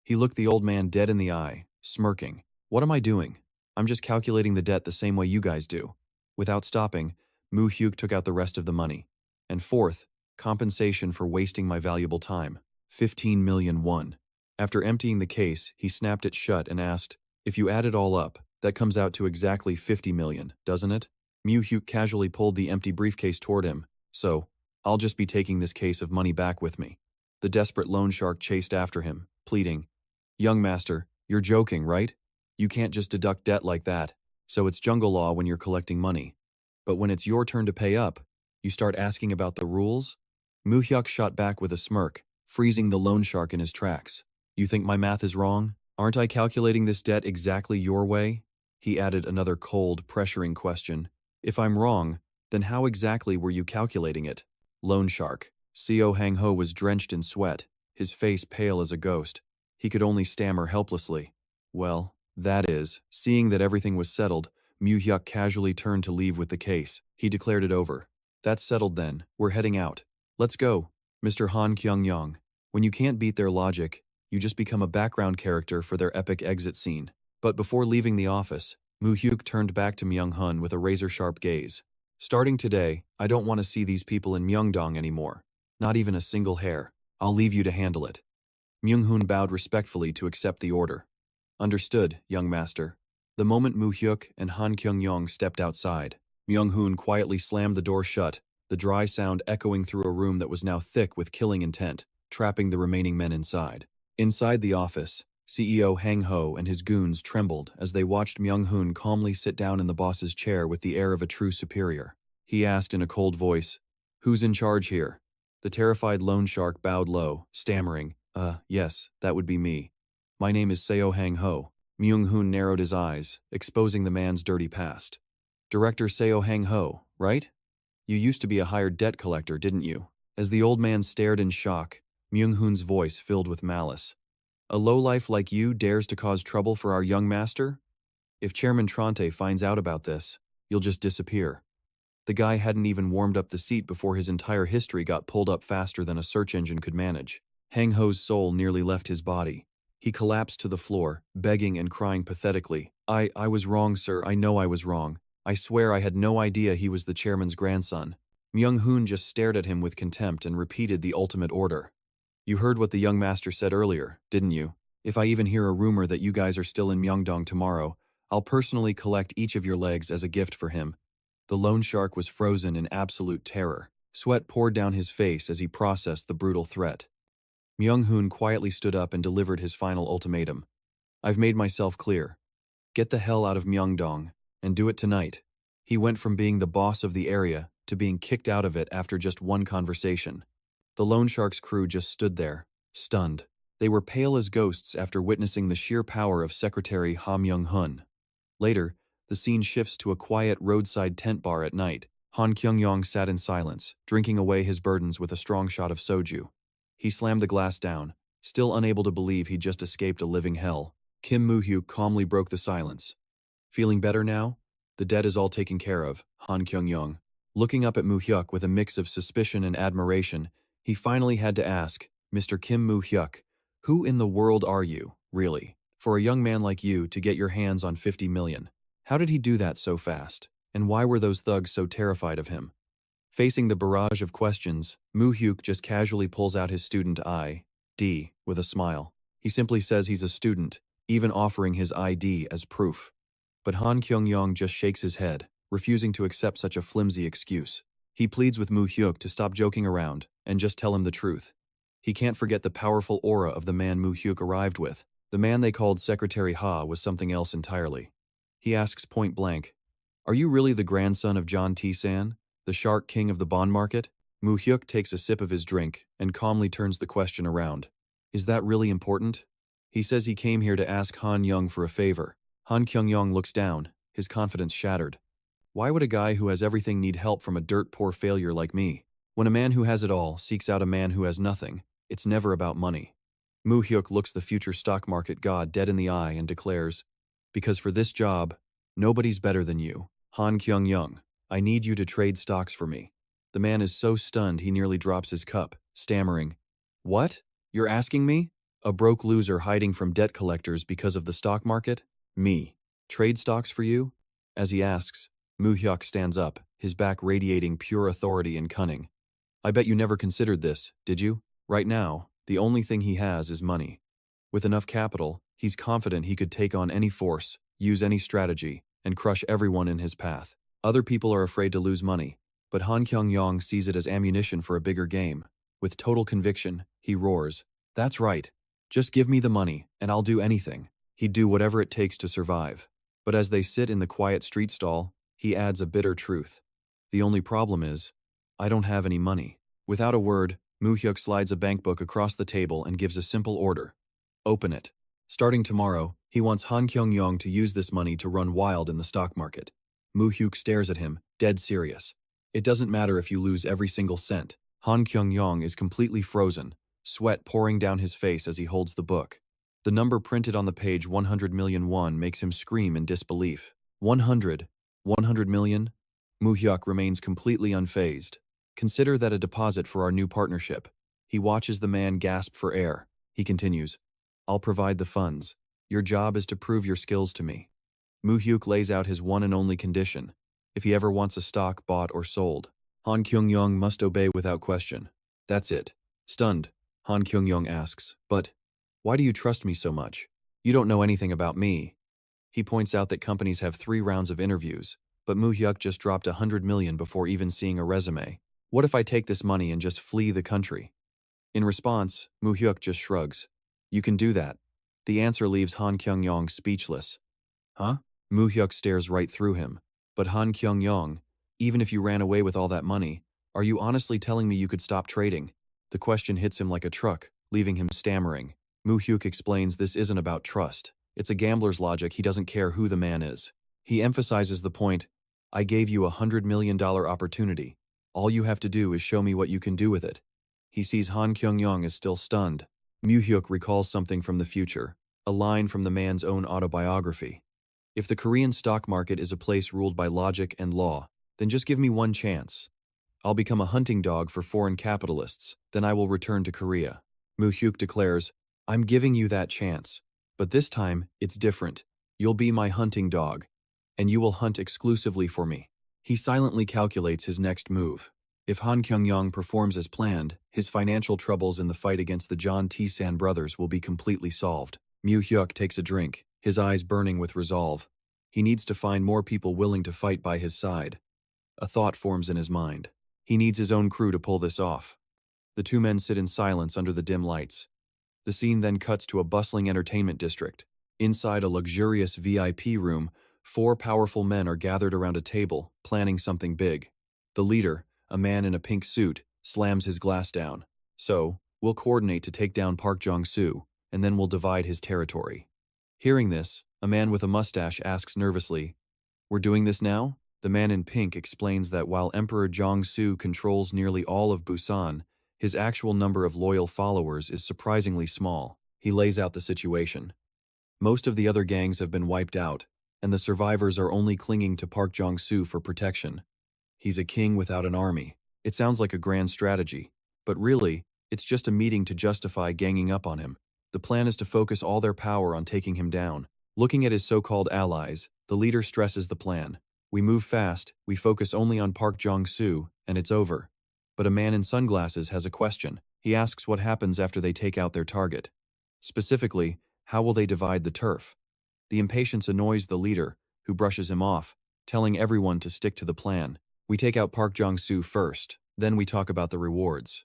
He looked the old man dead in the eye, smirking. What am I doing? I'm just calculating the debt the same way you guys do. Without stopping, Mu Hyuk took out the rest of the money. And fourth, compensation for wasting my valuable time. 15 million won. After emptying the case, he snapped it shut and asked, if you add it all up, that comes out to exactly 50 million, doesn't it? Mu Hyuk casually pulled the empty briefcase toward him. So, I'll just be taking this case of money back with me. The desperate loan shark chased after him, pleading, young master, you're joking, right? You can't just deduct debt like that. So it's jungle law when you're collecting money. But when it's your turn to pay up, you start asking about the rules? Mu Hyuk shot back with a smirk, freezing the loan shark in his tracks. You think my math is wrong? Aren't I calculating this debt exactly your way? He added another cold, pressuring question. If I'm wrong, then how exactly were you calculating it? Loan shark. Seo Hang-ho was drenched in sweat, his face pale as a ghost. He could only stammer helplessly. Well, that is, seeing that everything was settled, Mu Hyuk casually turned to leave with the case. He declared it over. That's settled then. We're heading out. Let's go. Mr. Han Kyung-yong. When you can't beat their logic, you just become a background character for their epic exit scene. But before leaving the office, Mu Hyuk turned back to Myung-hun with a razor-sharp gaze. Starting today, I don't want to see these people in Myeongdong anymore. Not even a single hair. I'll leave you to handle it. Myung-hun bowed respectfully to accept the order. Understood, young master. The moment Mu Hyuk and Han Kyung-yong stepped outside, Myung-hun quietly slammed the door shut, the dry sound echoing through a room that was now thick with killing intent, trapping the remaining men inside. Inside the office, CEO Hang-ho and his goons trembled as they watched Myung-hun calmly sit down in the boss's chair with the air of a true superior. He asked in a cold voice, "Who's in charge here?" The terrified loan shark bowed low, stammering, yes, that would be me. My name is Seo Hang-ho." Myung-hun narrowed his eyes, exposing the man's dirty past. Director Seo Hang-ho, right? You used to be a hired debt collector, didn't you? As the old man stared in shock, Myung-hun's voice filled with malice. A lowlife like you dares to cause trouble for our young master? If Chairman Trante finds out about this, you'll just disappear. The guy hadn't even warmed up the seat before his entire history got pulled up faster than a search engine could manage. Hang-ho's soul nearly left his body. He collapsed to the floor, begging and crying pathetically. I was wrong, sir. I know I was wrong. I swear I had no idea he was the chairman's grandson. Myung-hun just stared at him with contempt and repeated the ultimate order. You heard what the young master said earlier, didn't you? If I even hear a rumor that you guys are still in Myeongdong tomorrow, I'll personally collect each of your legs as a gift for him. The loan shark was frozen in absolute terror. Sweat poured down his face as he processed the brutal threat. Myung-hun quietly stood up and delivered his final ultimatum. I've made myself clear. Get the hell out of Myeongdong, and do it tonight. He went from being the boss of the area to being kicked out of it after just one conversation. The loan shark's crew just stood there, stunned. They were pale as ghosts after witnessing the sheer power of Secretary Ha Myung-hun. Later, the scene shifts to a quiet roadside tent bar at night. Han Kyung-yong sat in silence, drinking away his burdens with a strong shot of soju. He slammed the glass down, still unable to believe he'd just escaped a living hell. Kim Mu Hyuk calmly broke the silence. Feeling better now? The debt is all taken care of, Han Kyung-yong. Looking up at Mu Hyuk with a mix of suspicion and admiration, he finally had to ask, Mr. Kim Mu Hyuk, who in the world are you, really, for a young man like you to get your hands on 50 million? How did he do that so fast? And why were those thugs so terrified of him? Facing the barrage of questions, Mu Hyuk just casually pulls out his student ID with a smile. He simply says he's a student, even offering his ID as proof. But Han Kyung-yong just shakes his head, refusing to accept such a flimsy excuse. He pleads with Mu Hyuk to stop joking around and just tell him the truth. He can't forget the powerful aura of the man Mu Hyuk arrived with. The man they called Secretary Ha was something else entirely. He asks point blank, "Are you really the grandson of John T-san, the shark king of the bond market?" Mu Hyuk takes a sip of his drink and calmly turns the question around. Is that really important? He says he came here to ask Han Young for a favor. Han Kyung-yong looks down, his confidence shattered. Why would a guy who has everything need help from a dirt-poor failure like me? When a man who has it all seeks out a man who has nothing, it's never about money. Mu Hyuk looks the future stock market god dead in the eye and declares, "Because for this job, nobody's better than you. Han Kyung-yong, I need you to trade stocks for me." The man is so stunned he nearly drops his cup, stammering, "What? You're asking me? A broke loser hiding from debt collectors because of the stock market? Me. Trade stocks for you? As he asks, Mu Hyuk stands up, his back radiating pure authority and cunning. I bet you never considered this, did you? Right now, the only thing he has is money. With enough capital, he's confident he could take on any force, use any strategy, and crush everyone in his path. Other people are afraid to lose money, but Han Kyung-yong sees it as ammunition for a bigger game. With total conviction, he roars, "That's right. Just give me the money, and I'll do anything." He'd do whatever it takes to survive. But as they sit in the quiet street stall, he adds a bitter truth. The only problem is, I don't have any money. Without a word, Mu Hyuk slides a bankbook across the table and gives a simple order. Open it. Starting tomorrow, he wants Han Kyung-yong to use this money to run wild in the stock market. Mu Hyuk stares at him, dead serious. It doesn't matter if you lose every single cent. Han Kyung-yong is completely frozen, sweat pouring down his face as he holds the book. The number printed on the page 100 million won makes him scream in disbelief. 100 million? Mu Hyuk remains completely unfazed. Consider that a deposit for our new partnership. He watches the man gasp for air. He continues, I'll provide the funds. Your job is to prove your skills to me. Mu Hyuk lays out his one and only condition. If he ever wants a stock bought or sold, Han Kyung-yong must obey without question. That's it. Stunned, Han Kyung-yong asks, but why do you trust me so much? You don't know anything about me. He points out that companies have 3 rounds of interviews, but Mu Hyuk just dropped 100 million before even seeing a resume. What if I take this money and just flee the country? In response, Mu Hyuk just shrugs. You can do that. The answer leaves Han Kyung-yong speechless. Huh? Mu Hyuk stares right through him. But Han Kyung-yong, even if you ran away with all that money, are you honestly telling me you could stop trading? The question hits him like a truck, leaving him stammering. Mu Hyuk explains this isn't about trust. It's a gambler's logic. He doesn't care who the man is. He emphasizes the point, I gave you $100 million opportunity. All you have to do is show me what you can do with it. He sees Han Kyung-yong is still stunned. Mu Hyuk recalls something from the future, a line from the man's own autobiography. If the Korean stock market is a place ruled by logic and law, then just give me one chance. I'll become a hunting dog for foreign capitalists, then I will return to Korea. Mu Hyuk declares, I'm giving you that chance, but this time it's different. You'll be my hunting dog, and you will hunt exclusively for me. He silently calculates his next move. If Han Kyung-yong performs as planned, his financial troubles in the fight against the John T-san brothers will be completely solved. Mu Hyuk takes a drink, his eyes burning with resolve. He needs to find more people willing to fight by his side. A thought forms in his mind. He needs his own crew to pull this off. The 2 men sit in silence under the dim lights. The scene then cuts to a bustling entertainment district. Inside a luxurious VIP room, 4 powerful men are gathered around a table, planning something big. The leader, a man in a pink suit, slams his glass down. So, we'll coordinate to take down Park Jong-soo, and then we'll divide his territory. Hearing this, a man with a mustache asks nervously, We're doing this now? The man in pink explains that while Emperor Jong-soo controls nearly all of Busan, his actual number of loyal followers is surprisingly small. He lays out the situation. Most of the other gangs have been wiped out, and the survivors are only clinging to Park Jong-soo for protection. He's a king without an army. It sounds like a grand strategy, but really, it's just a meeting to justify ganging up on him. The plan is to focus all their power on taking him down. Looking at his so-called allies, the leader stresses the plan. We move fast, we focus only on Park Jong-soo, and it's over. But a man in sunglasses has a question. He asks what happens after they take out their target. Specifically, how will they divide the turf? The impatience annoys the leader, who brushes him off, telling everyone to stick to the plan. We take out Park Jong-soo first, then we talk about the rewards.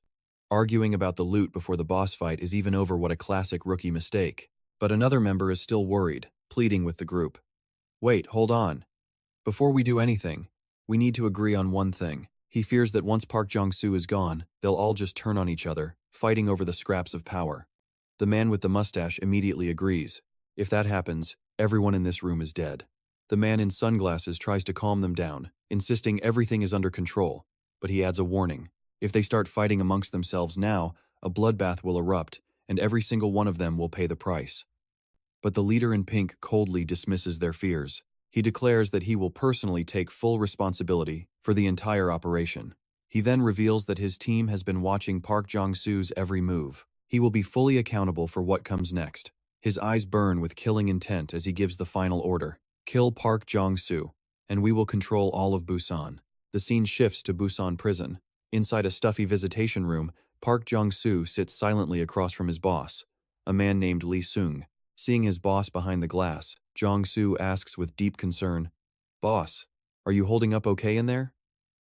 Arguing about the loot before the boss fight is even over what a classic rookie mistake. But another member is still worried, pleading with the group. Wait, hold on. Before we do anything, we need to agree on one thing. He fears that once Park Jong-soo is gone, they'll all just turn on each other, fighting over the scraps of power. The man with the mustache immediately agrees. If that happens, everyone in this room is dead. The man in sunglasses tries to calm them down, insisting everything is under control, but he adds a warning. If they start fighting amongst themselves now, a bloodbath will erupt, and every single one of them will pay the price. But the leader in pink coldly dismisses their fears. He declares that he will personally take full responsibility for the entire operation. He then reveals that his team has been watching Park Jong-soo's every move. He will be fully accountable for what comes next. His eyes burn with killing intent as he gives the final order. Kill Park Jong-soo, and we will control all of Busan. The scene shifts to Busan prison. Inside a stuffy visitation room, Park Jong-soo sits silently across from his boss, a man named Lee Seung. Seeing his boss behind the glass, Jong-soo asks with deep concern, "Boss, are you holding up okay in there?"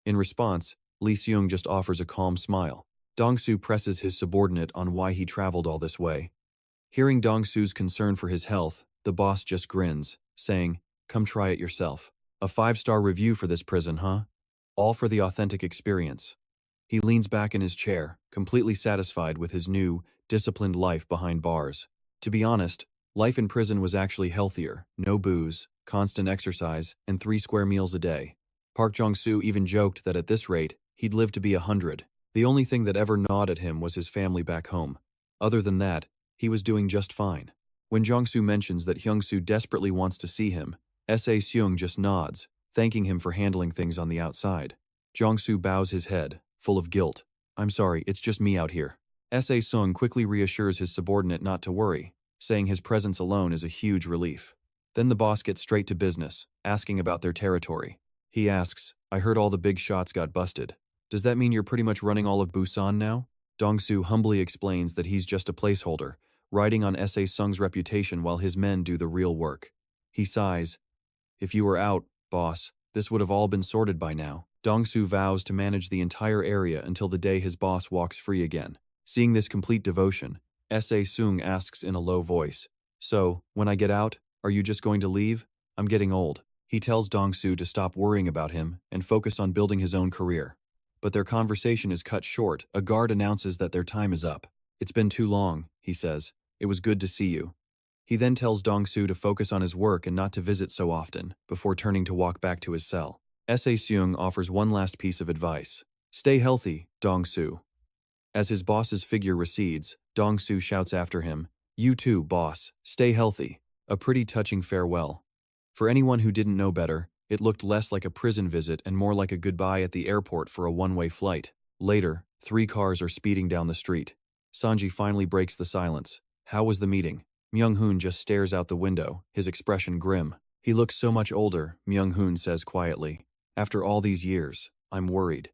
In response, Lee Seung just offers a calm smile. Dong-soo presses his subordinate on why he traveled all this way. Hearing Dong-soo's concern for his health, the boss just grins, saying, "Come try it yourself. A 5-star review for this prison, huh? All for the authentic experience." He leans back in his chair, completely satisfied with his new, disciplined life behind bars. To be honest, life in prison was actually healthier. No booze, constant exercise, and 3 square meals a day. Park Jong-soo even joked that at this rate, he'd live to be 100. The only thing that ever gnawed at him was his family back home. Other than that, he was doing just fine. When Jong-soo mentions that Hyung-soo desperately wants to see him, S.A. Seung just nods, thanking him for handling things on the outside. Jong-soo bows his head, full of guilt. "I'm sorry, it's just me out here." S.A. Seung quickly reassures his subordinate not to worry, saying his presence alone is a huge relief. Then the boss gets straight to business, asking about their territory. He asks, "I heard all the big shots got busted. Does that mean you're pretty much running all of Busan now?" Dong-soo humbly explains that he's just a placeholder, riding on S.A. Seung's reputation while his men do the real work. He sighs, "If you were out, boss, this would have all been sorted by now." Dong-soo vows to manage the entire area until the day his boss walks free again. Seeing this complete devotion, S.A. Seung asks in a low voice, "So, when I get out, are you just going to leave? I'm getting old." He tells Dong-soo to stop worrying about him and focus on building his own career. But their conversation is cut short. A guard announces that their time is up. "It's been too long," he says. "It was good to see you." He then tells Dong-soo to focus on his work and not to visit so often, before turning to walk back to his cell. S.A. Seung offers one last piece of advice. "Stay healthy, Dong-soo." As his boss's figure recedes, Dong-soo shouts after him, "You too, boss, stay healthy." A pretty touching farewell. For anyone who didn't know better, it looked less like a prison visit and more like a goodbye at the airport for a one-way flight. Later, 3 cars are speeding down the street. Sanji finally breaks the silence. "How was the meeting?" Myung-hoon just stares out the window, his expression grim. "He looks so much older," Myung-hoon says quietly. "After all these years, I'm worried."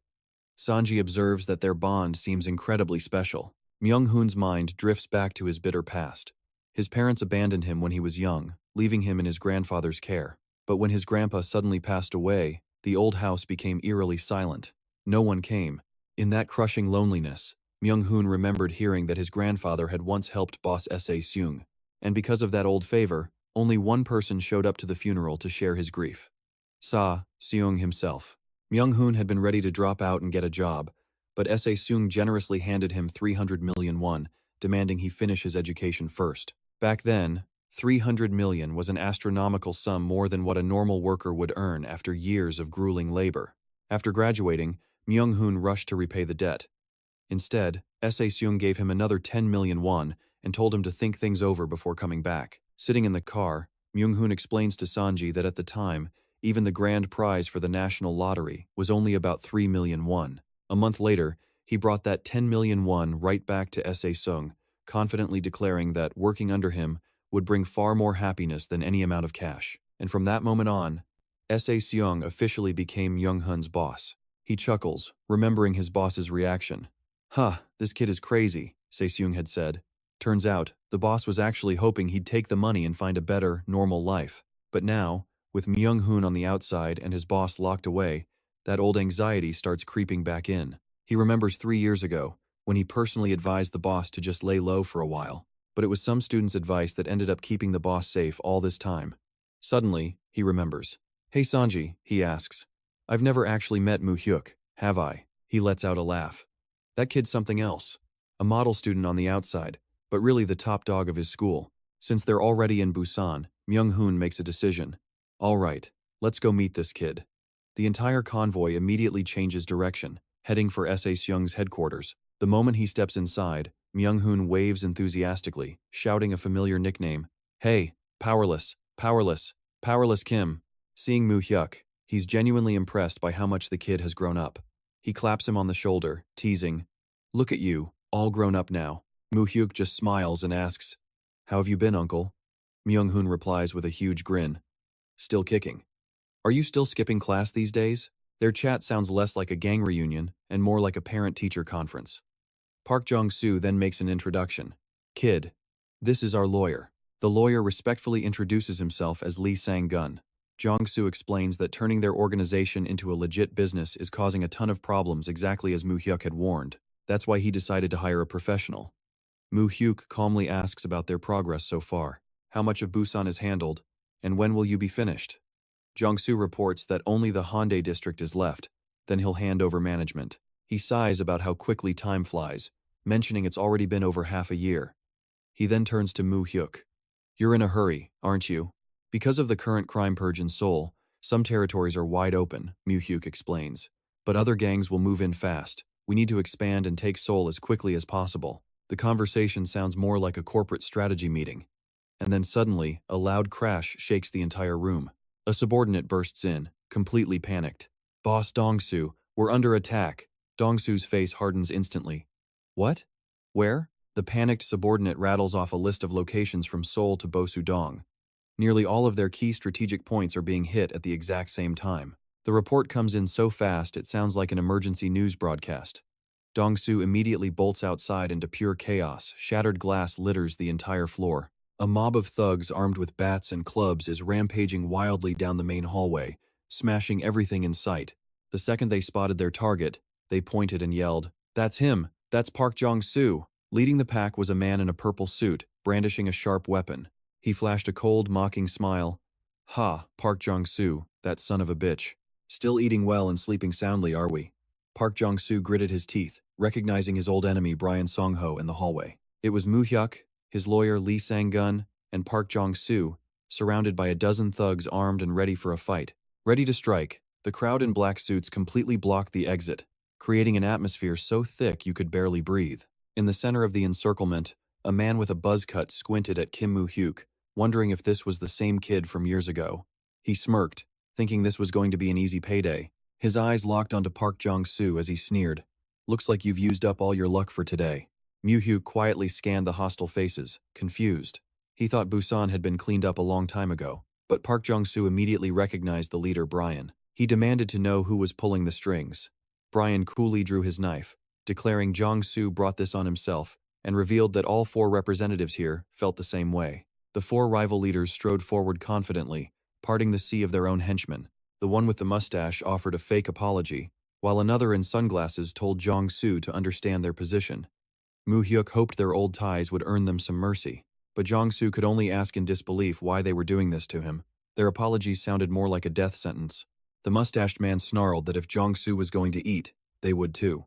Sanji observes that their bond seems incredibly special. Myung-hoon's mind drifts back to his bitter past. His parents abandoned him when he was young, leaving him in his grandfather's care. But when his grandpa suddenly passed away, the old house became eerily silent. No one came. In that crushing loneliness, Myung-hoon remembered hearing that his grandfather had once helped boss S.A. Seung. And because of that old favor, only one person showed up to the funeral to share his grief. Seung himself. Myung-hoon had been ready to drop out and get a job, but S.A. Seung generously handed him 300 million won, demanding he finish his education first. Back then, 300 million was an astronomical sum, more than what a normal worker would earn after years of grueling labor. After graduating, Myung-hoon rushed to repay the debt. Instead, S.A. Seung gave him another 10 million won and told him to think things over before coming back. Sitting in the car, Myung-hoon explains to Sanji that at the time, even the grand prize for the national lottery was only about 3 million won. A month later, he brought that 10 million won right back to S.A. Seung, confidently declaring that working under him would bring far more happiness than any amount of cash. And from that moment on, S.A. Seung officially became Myung-hoon's boss. He chuckles, remembering his boss's reaction. This kid is crazy," Se-seung had said. Turns out, the boss was actually hoping he'd take the money and find a better, normal life. But now, with Myung-hoon on the outside and his boss locked away, that old anxiety starts creeping back in. He remembers 3 years ago, when he personally advised the boss to just lay low for a while. But it was some student's advice that ended up keeping the boss safe all this time. Suddenly, he remembers. "Hey Sanji," he asks. "I've never actually met Mu Hyuk, have I?" He lets out a laugh. "That kid's something else. A model student on the outside, but really the top dog of his school." Since they're already in Busan, Myung-hoon makes a decision. "All right, let's go meet this kid." The entire convoy immediately changes direction, heading for S.A. Seung's headquarters. The moment he steps inside, Myung-hoon waves enthusiastically, shouting a familiar nickname. "Hey, Powerless, Powerless, Powerless Kim." Seeing Mu Hyuk, he's genuinely impressed by how much the kid has grown up. He claps him on the shoulder, teasing, "Look at you, all grown up now." Mu Hyuk just smiles and asks, "How have you been, uncle?" Myung-hoon replies with a huge grin. "Still kicking. Are you still skipping class these days?" Their chat sounds less like a gang reunion and more like a parent-teacher conference. Park Jong-soo then makes an introduction. "Kid, this is our lawyer." The lawyer respectfully introduces himself as Lee Sang-gun. Jong-soo explains that turning their organization into a legit business is causing a ton of problems, exactly as Mu Hyuk had warned. That's why he decided to hire a professional. Mu Hyuk calmly asks about their progress so far, how much of Busan is handled, and when will you be finished? Jong-soo reports that only the Hyundai district is left, then he'll hand over management. He sighs about how quickly time flies, mentioning it's already been over half a year. He then turns to Mu Hyuk. "You're in a hurry, aren't you?" "Because of the current crime purge in Seoul, some territories are wide open," Mu Hyuk explains. "But other gangs will move in fast. We need to expand and take Seoul as quickly as possible." The conversation sounds more like a corporate strategy meeting. And then suddenly, a loud crash shakes the entire room. A subordinate bursts in, completely panicked. "Boss Dong-soo, we're under attack." Dong-soo's face hardens instantly. "What? Where?" The panicked subordinate rattles off a list of locations from Seoul to Bosudong. Nearly all of their key strategic points are being hit at the exact same time. The report comes in so fast it sounds like an emergency news broadcast. Dong-soo immediately bolts outside into pure chaos. Shattered glass litters the entire floor. A mob of thugs armed with bats and clubs is rampaging wildly down the main hallway, smashing everything in sight. The second they spotted their target, they pointed and yelled, "That's him! That's Park Jong-soo!" Leading the pack was a man in a purple suit, brandishing a sharp weapon. He flashed a cold, mocking smile. "Ha, Park Jong-soo, that son of a bitch. Still eating well and sleeping soundly, are we?" Park Jong-soo gritted his teeth, recognizing his old enemy Brian Song-ho in the hallway. It was Mu Hyuk, his lawyer Lee Sang-gun, and Park Jong-soo, surrounded by a dozen thugs armed and ready for a fight. Ready to strike, the crowd in black suits completely blocked the exit, creating an atmosphere so thick you could barely breathe. In the center of the encirclement, a man with a buzz cut squinted at Kim Mu Hyuk, wondering if this was the same kid from years ago. He smirked, thinking this was going to be an easy payday. His eyes locked onto Park Jong-soo as he sneered. "Looks like you've used up all your luck for today." Mu Hyuk quietly scanned the hostile faces, confused. He thought Busan had been cleaned up a long time ago, but Park Jong-soo immediately recognized the leader Brian. He demanded to know who was pulling the strings. Brian coolly drew his knife, declaring Jong-soo brought this on himself, and revealed that all four representatives here felt the same way. The four rival leaders strode forward confidently, parting the sea of their own henchmen. The one with the mustache offered a fake apology, while another in sunglasses told Jong-soo to understand their position. Mu Hyuk hoped their old ties would earn them some mercy, but Jong-soo could only ask in disbelief why they were doing this to him. Their apologies sounded more like a death sentence. The mustached man snarled that if Jong-soo was going to eat, they would too.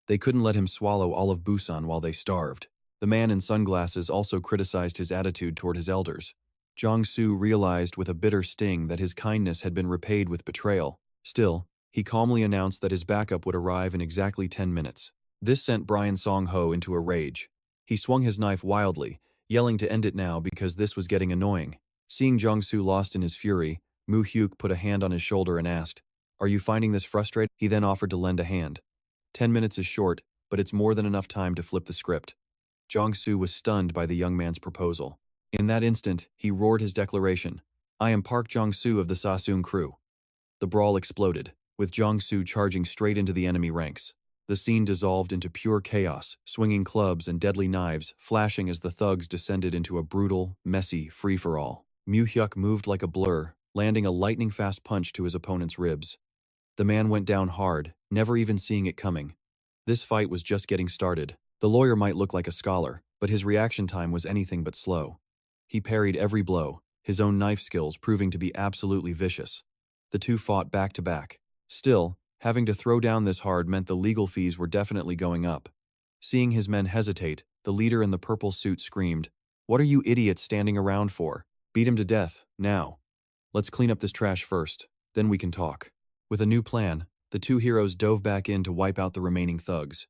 They couldn't let him swallow all of Busan while they starved. The man in sunglasses also criticized his attitude toward his elders. Jong-soo realized with a bitter sting that his kindness had been repaid with betrayal. Still, he calmly announced that his backup would arrive in exactly 10 minutes. This sent Brian Song-ho into a rage. He swung his knife wildly, yelling to end it now because this was getting annoying. Seeing Jong-soo lost in his fury, Mu Hyuk put a hand on his shoulder and asked, "Are you finding this frustrating?" He then offered to lend a hand. 10 minutes is short, but it's more than enough time to flip the script. Jong-soo was stunned by the young man's proposal. In that instant, he roared his declaration, "I am Park Jong-soo of the Sassoon crew." The brawl exploded, with Jong-soo charging straight into the enemy ranks. The scene dissolved into pure chaos, swinging clubs and deadly knives flashing as the thugs descended into a brutal, messy free-for-all. Mu Hyuk moved like a blur, landing a lightning-fast punch to his opponent's ribs. The man went down hard, never even seeing it coming. This fight was just getting started. The lawyer might look like a scholar, but his reaction time was anything but slow. He parried every blow, his own knife skills proving to be absolutely vicious. The two fought back to back. Still, having to throw down this hard meant the legal fees were definitely going up. Seeing his men hesitate, the leader in the purple suit screamed, "What are you idiots standing around for? Beat him to death, now. Let's clean up this trash first, then we can talk." With a new plan, the two heroes dove back in to wipe out the remaining thugs.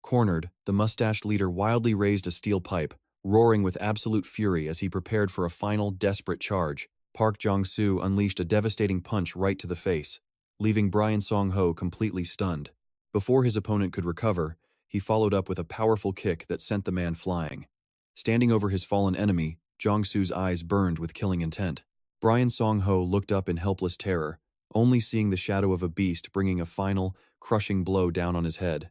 Cornered, the mustached leader wildly raised a steel pipe, roaring with absolute fury as he prepared for a final, desperate charge. Park Jong-soo unleashed a devastating punch right to the face, leaving Brian Song-ho completely stunned. Before his opponent could recover, He followed up with a powerful kick that sent the man flying. Standing over his fallen enemy, Jong-soo's eyes burned with killing intent. Brian Song-ho looked up in helpless terror, only seeing the shadow of a beast bringing a final, crushing blow down on his head.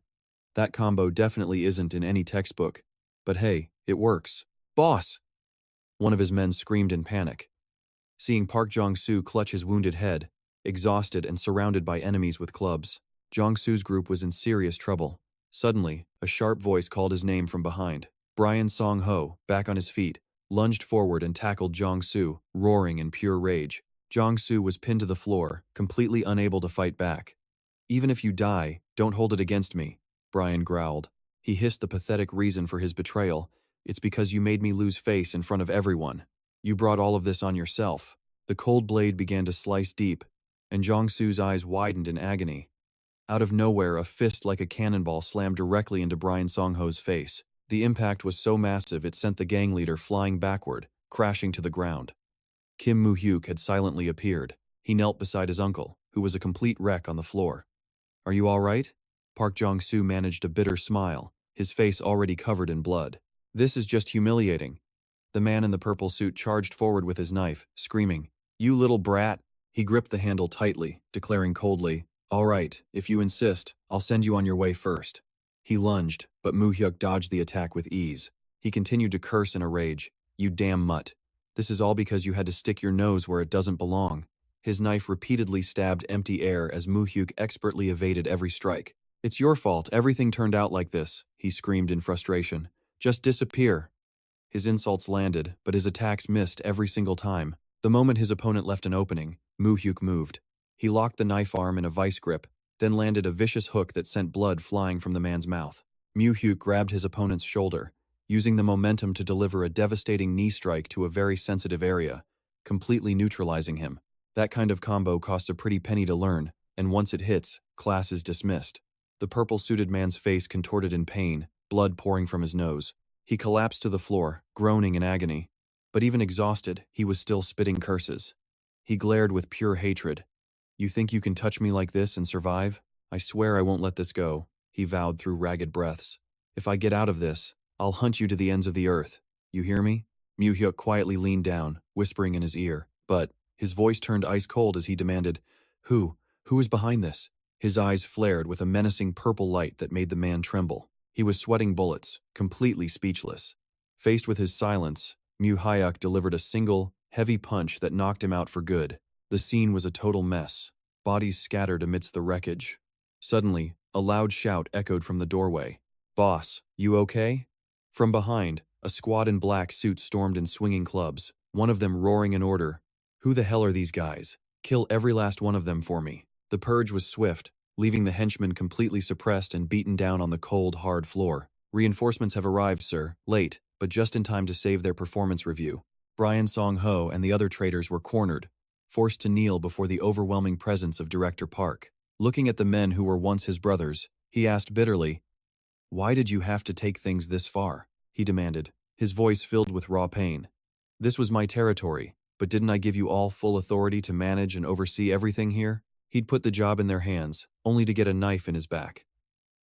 That combo definitely isn't in any textbook. But hey, it works. Boss! One of his men screamed in panic. Seeing Park Jong-soo clutch his wounded head, exhausted and surrounded by enemies with clubs, Jong-soo's group was in serious trouble. Suddenly, a sharp voice called his name from behind. Brian Song-ho, back on his feet, lunged forward and tackled Jong-soo, roaring in pure rage. Jong-soo was pinned to the floor, completely unable to fight back. "Even if you die, don't hold it against me," Brian growled. He hissed the pathetic reason for his betrayal. "It's because you made me lose face in front of everyone. You brought all of this on yourself." The cold blade began to slice deep, and Jong-soo's eyes widened in agony. Out of nowhere, a fist like a cannonball slammed directly into Brian Song-ho's face. The impact was so massive it sent the gang leader flying backward, crashing to the ground. Mu Hyuk had silently appeared. He knelt beside his uncle, who was a complete wreck on the floor. "Are you all right?" Park Jong-soo managed a bitter smile, his face already covered in blood. "This is just humiliating." The man in the purple suit charged forward with his knife, screaming, "You little brat!" He gripped the handle tightly, declaring coldly, "All right, if you insist, I'll send you on your way first." He lunged, but Mu Hyuk dodged the attack with ease. He continued to curse in a rage, "You damn mutt. This is all because you had to stick your nose where it doesn't belong." His knife repeatedly stabbed empty air as Mu Hyuk expertly evaded every strike. "It's your fault everything turned out like this," he screamed in frustration. "Just disappear." His insults landed, but his attacks missed every single time. The moment his opponent left an opening, Mu Hyuk moved. He locked the knife arm in a vice grip, then landed a vicious hook that sent blood flying from the man's mouth. Mu Hyuk grabbed his opponent's shoulder, using the momentum to deliver a devastating knee strike to a very sensitive area, completely neutralizing him. That kind of combo costs a pretty penny to learn, and once it hits, class is dismissed. The purple-suited man's face contorted in pain, blood pouring from his nose. He collapsed to the floor, groaning in agony. But even exhausted, he was still spitting curses. He glared with pure hatred. "You think you can touch me like this and survive? I swear I won't let this go," he vowed through ragged breaths. "If I get out of this, I'll hunt you to the ends of the earth. You hear me?" Mu Hyuk quietly leaned down, whispering in his ear. But his voice turned ice cold as he demanded, Who is behind this?" His eyes flared with a menacing purple light that made the man tremble. He was sweating bullets, completely speechless. Faced with his silence, Mu Hyuk delivered a single, heavy punch that knocked him out for good. The scene was a total mess, bodies scattered amidst the wreckage. Suddenly, a loud shout echoed from the doorway. "Boss, you okay?" From behind, a squad in black suits stormed in swinging clubs, one of them roaring an order. "Who the hell are these guys? Kill every last one of them for me." The purge was swift, leaving the henchmen completely suppressed and beaten down on the cold, hard floor. "Reinforcements have arrived, sir, late, but just in time to save their performance review." Brian Song-ho and the other traitors were cornered, forced to kneel before the overwhelming presence of Director Park. Looking at the men who were once his brothers, he asked bitterly, "Why did you have to take things this far?" he demanded, his voice filled with raw pain. "This was my territory, but didn't I give you all full authority to manage and oversee everything here?" He'd put the job in their hands, only to get a knife in his back.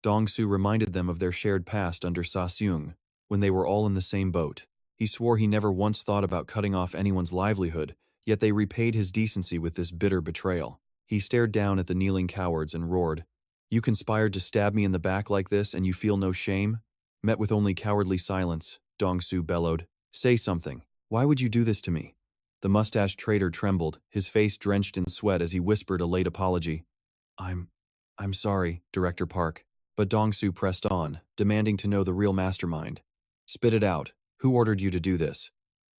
Dong-soo reminded them of their shared past under Sa-seung, when they were all in the same boat. He swore he never once thought about cutting off anyone's livelihood, yet they repaid his decency with this bitter betrayal. He stared down at the kneeling cowards and roared, "You conspired to stab me in the back like this and you feel no shame?" Met with only cowardly silence, Dong-soo bellowed, "Say something. Why would you do this to me?" The mustached traitor trembled, his face drenched in sweat as he whispered a late apology. I'm sorry, Director Park." But Dong-soo pressed on, demanding to know the real mastermind. "Spit it out. Who ordered you to do this?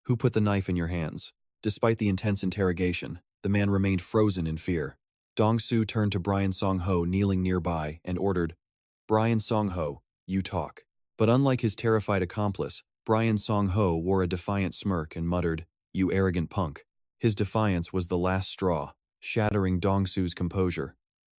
Who put the knife in your hands?" Despite the intense interrogation, the man remained frozen in fear. Dong-soo turned to Brian Song-ho kneeling nearby and ordered, "Brian Song-ho, you talk." But unlike his terrified accomplice, Brian Song-ho wore a defiant smirk and muttered, "You arrogant punk." His defiance was the last straw, shattering Dong-soo's composure.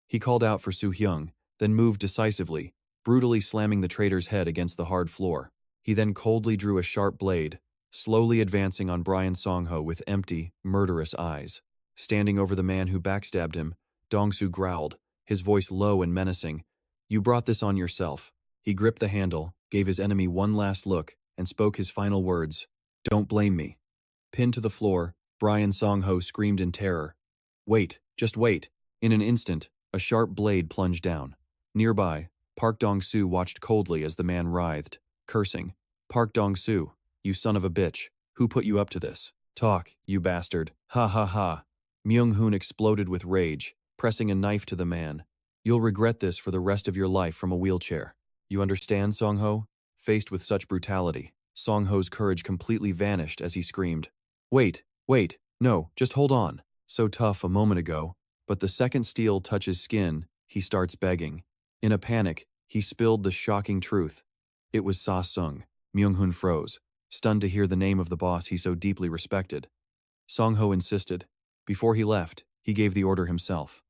He called out for Soo-hyung, then moved decisively, brutally slamming the traitor's head against the hard floor. He then coldly drew a sharp blade, slowly advancing on Brian Song-ho with empty, murderous eyes. Standing over the man who backstabbed him, Dong-soo growled, his voice low and menacing, "You brought this on yourself. He gripped the handle, gave his enemy one last look, and spoke his final words. "Don't blame me." Pinned to the floor, Brian Song-ho screamed in terror. "Wait, just wait." In an instant, a sharp blade plunged down. Nearby, Park Dong-soo watched coldly as the man writhed, cursing. "Park Dong-soo, you son of a bitch. Who put you up to this? Talk, you bastard. Ha ha ha." Myung-hoon exploded with rage, pressing a knife to the man. "You'll regret this for the rest of your life from a wheelchair. You understand, Song-ho?" Faced with such brutality, Song-ho's courage completely vanished as he screamed. Wait, no, just hold on." So tough a moment ago, but the second steel touches skin, he starts begging. In a panic, he spilled the shocking truth. It was Sa-sung. Myung-hoon froze, stunned to hear the name of the boss he so deeply respected. Song-ho insisted. Before he left, he gave the order himself.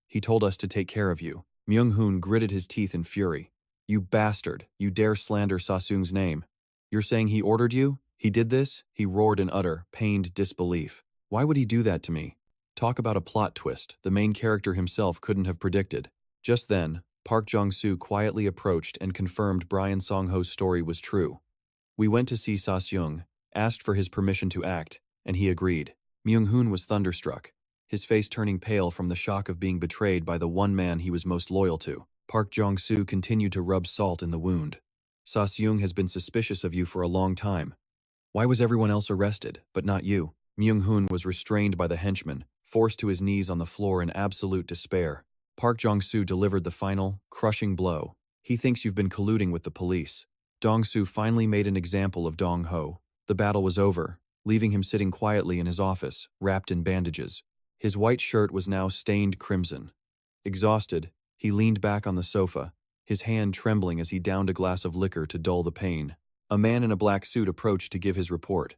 "He told us to take care of you." Myung-hoon gritted his teeth in fury. "You bastard, you dare slander Sa-sung's name. You're saying he ordered you? He did this?" He roared in utter, pained disbelief. "Why would he do that to me?" Talk about a plot twist the main character himself couldn't have predicted. Just then, Park Jong-soo quietly approached and confirmed Brian Song-ho's story was true. "We went to see Sa-seung, asked for his permission to act, and he agreed." Myung-hoon was thunderstruck, his face turning pale from the shock of being betrayed by the one man he was most loyal to. Park Jong-soo continued to rub salt in the wound. "Sa-seung has been suspicious of you for a long time. Why was everyone else arrested, but not you?" Myung-hoon was restrained by the henchman, forced to his knees on the floor in absolute despair. Park Jong-soo delivered the final, crushing blow. "He thinks you've been colluding with the police." Dong-soo finally made an example of Dong-ho. The battle was over, leaving him sitting quietly in his office, wrapped in bandages. His white shirt was now stained crimson. Exhausted, he leaned back on the sofa, his hand trembling as he downed a glass of liquor to dull the pain. A man in a black suit approached to give his report.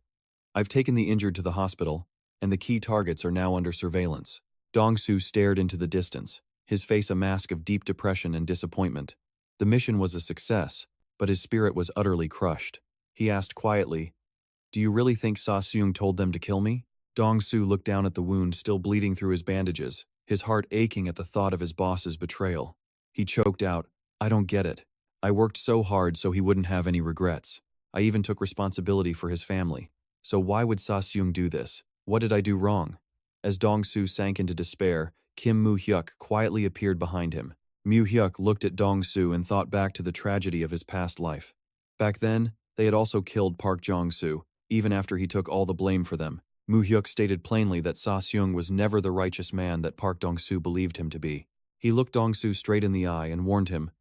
"I've taken the injured to the hospital, and the key targets are now under surveillance." Dong-soo stared into the distance, his face a mask of deep depression and disappointment. The mission was a success, but his spirit was utterly crushed. He asked quietly, "Do you really think Sa-seung told them to kill me?" Dong-soo looked down at the wound still bleeding through his bandages, his heart aching at the thought of his boss's betrayal. He choked out, "I don't get it. I worked so hard so he wouldn't have any regrets. I even took responsibility for his family. So why would Sa-seung do this? What did I do wrong?" As Dong-soo sank into despair, Mu Hyuk quietly appeared behind him. Mu Hyuk looked at Dong-soo and thought back to the tragedy of his past life. Back then, they had also killed Park Jong-soo, even after he took all the blame for them. Mu Hyuk stated plainly that Sa-seung was never the righteous man that Park Dong-soo believed him to be. He looked Dong-soo straight in the eye and warned him,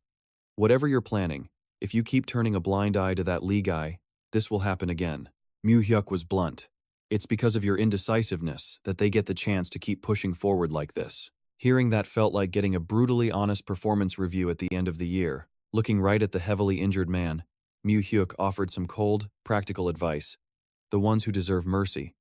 "Whatever you're planning, if you keep turning a blind eye to that Lee guy, this will happen again." Mu Hyuk was blunt. "It's because of your indecisiveness that they get the chance to keep pushing forward like this." Hearing that felt like getting a brutally honest performance review at the end of the year. Looking right at the heavily injured man, Mu Hyuk offered some cold, practical advice. "The ones who deserve mercy,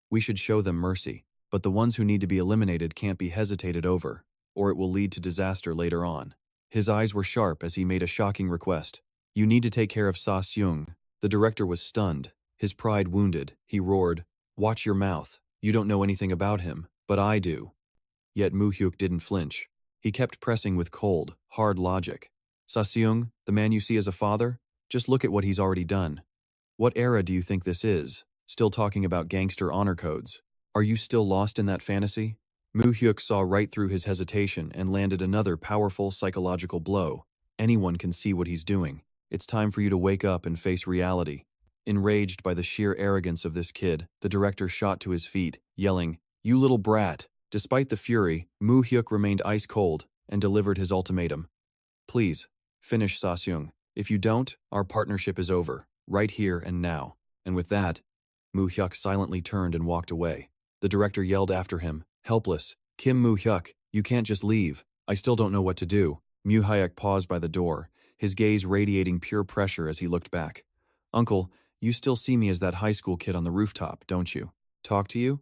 we should show them mercy, but the ones who need to be eliminated can't be hesitated over, or it will lead to disaster later on." His eyes were sharp as he made a shocking request. "You need to take care of Sa-seung." The director was stunned, his pride wounded. He roared, "Watch your mouth. You don't know anything about him, but I do." Yet Mu Hyuk didn't flinch. He kept pressing with cold, hard logic. "Sa-seung, the man you see as a father? Just look at what he's already done. What era do you think this is? Still talking about gangster honor codes? Are you still lost in that fantasy?" Mu Hyuk saw right through his hesitation and landed another powerful psychological blow. "Anyone can see what he's doing. It's time for you to wake up and face reality." Enraged by the sheer arrogance of this kid, the director shot to his feet, yelling, "You little brat!" Despite the fury, Mu Hyuk remained ice cold and delivered his ultimatum. "Please, finish Sa-seung. If you don't, our partnership is over, right here and now." And with that, Mu Hyuk silently turned and walked away. The director yelled after him, helpless, Mu Hyuk, you can't just leave. I still don't know what to do." Mu Hyuk paused by the door, his gaze radiating pure pressure as he looked back. "Uncle, you still see me as that high school kid on the rooftop, don't you? Talk to you?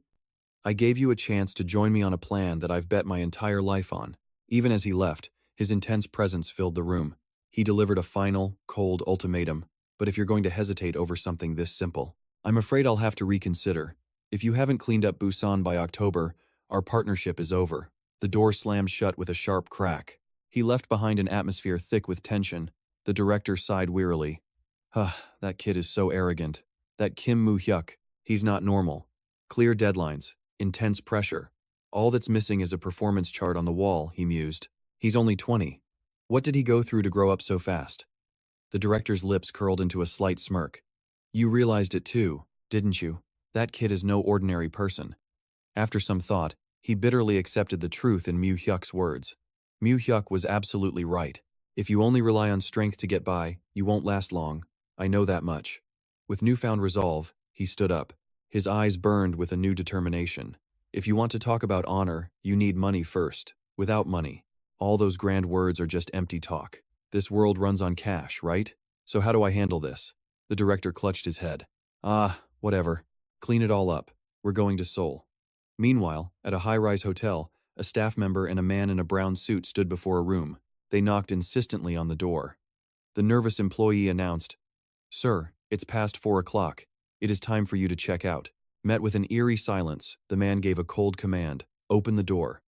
I gave you a chance to join me on a plan that I've bet my entire life on." Even as he left, his intense presence filled the room. He delivered a final, cold ultimatum. "But if you're going to hesitate over something this simple, I'm afraid I'll have to reconsider. If you haven't cleaned up Busan by October, our partnership is over." The door slammed shut with a sharp crack. He left behind an atmosphere thick with tension. The director sighed wearily. That kid is so arrogant. That Mu Hyuk, he's not normal. Clear deadlines, intense pressure. All that's missing is a performance chart on the wall, he mused. He's only 20. What did he go through to grow up so fast? The director's lips curled into a slight smirk. You realized it too, didn't you? That kid is no ordinary person. After some thought, he bitterly accepted the truth in Mu Hyuk's words. Mu Hyuk was absolutely right. If you only rely on strength to get by, you won't last long. I know that much. With newfound resolve, he stood up. His eyes burned with a new determination. If you want to talk about honor, you need money first. Without money, all those grand words are just empty talk. This world runs on cash, right? So how do I handle this? The director clutched his head. Whatever. Clean it all up. We're going to Seoul. Meanwhile, at a high-rise hotel, a staff member and a man in a brown suit stood before a room. They knocked insistently on the door. The nervous employee announced, Sir, it's past 4 o'clock. It is time for you to check out. Met with an eerie silence, the man gave a cold command, open the door.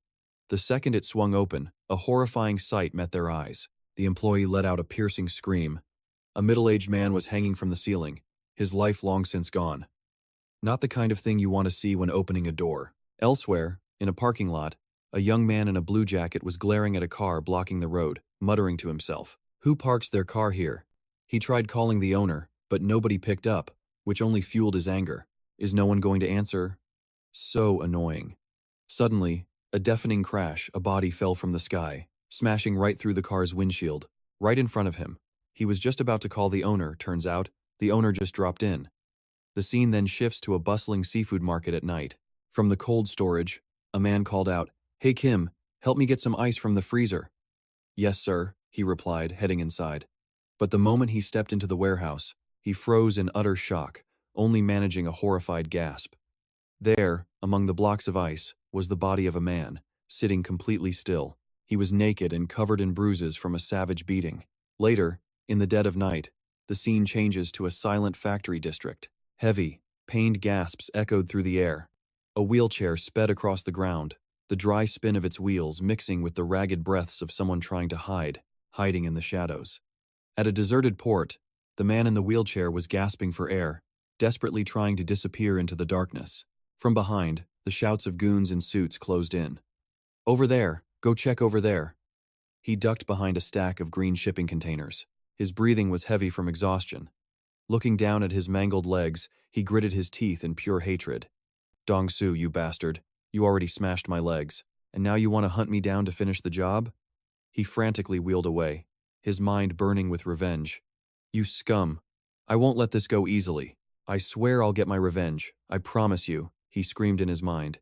The second it swung open, a horrifying sight met their eyes. The employee let out a piercing scream. A middle-aged man was hanging from the ceiling, his life long since gone. Not the kind of thing you want to see when opening a door. Elsewhere, in a parking lot, a young man in a blue jacket was glaring at a car blocking the road, muttering to himself, Who parks their car here? He tried calling the owner, but nobody picked up, which only fueled his anger. Is no one going to answer? So annoying. Suddenly, a deafening crash, a body fell from the sky, smashing right through the car's windshield, right in front of him. He was just about to call the owner, turns out, the owner just dropped in. The scene then shifts to a bustling seafood market at night. From the cold storage, a man called out, Hey Kim, help me get some ice from the freezer. Yes, sir, he replied, heading inside. But the moment he stepped into the warehouse, he froze in utter shock, only managing a horrified gasp. There, among the blocks of ice, was the body of a man, sitting completely still. He was naked and covered in bruises from a savage beating. Later, in the dead of night, the scene changes to a silent factory district. Heavy, pained gasps echoed through the air. A wheelchair sped across the ground, the dry spin of its wheels mixing with the ragged breaths of someone trying to hiding in the shadows. At a deserted port, the man in the wheelchair was gasping for air, desperately trying to disappear into the darkness. From behind, the shouts of goons in suits closed in. Over there, go check over there. He ducked behind a stack of green shipping containers. His breathing was heavy from exhaustion. Looking down at his mangled legs, he gritted his teeth in pure hatred. Dong-soo, you bastard. You already smashed my legs, and now you want to hunt me down to finish the job? He frantically wheeled away, his mind burning with revenge. You scum. I won't let this go easily. I swear I'll get my revenge. I promise you, he screamed in his mind.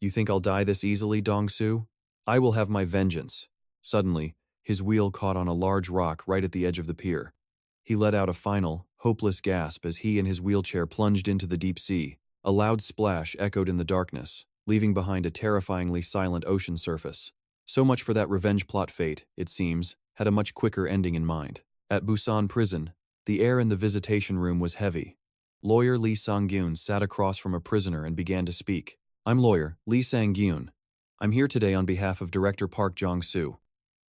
You think I'll die this easily, Dong-soo? I will have my vengeance. Suddenly, his wheel caught on a large rock right at the edge of the pier. He let out a final, hopeless gasp as he and his wheelchair plunged into the deep sea. A loud splash echoed in the darkness, leaving behind a terrifyingly silent ocean surface. So much for that revenge plot. Fate, it seems, had a much quicker ending in mind. At Busan Prison, the air in the visitation room was heavy. Lawyer Lee Sang-gyun sat across from a prisoner and began to speak. I'm lawyer Lee Sang-gyun. I'm here today on behalf of Director Park Jong-soo.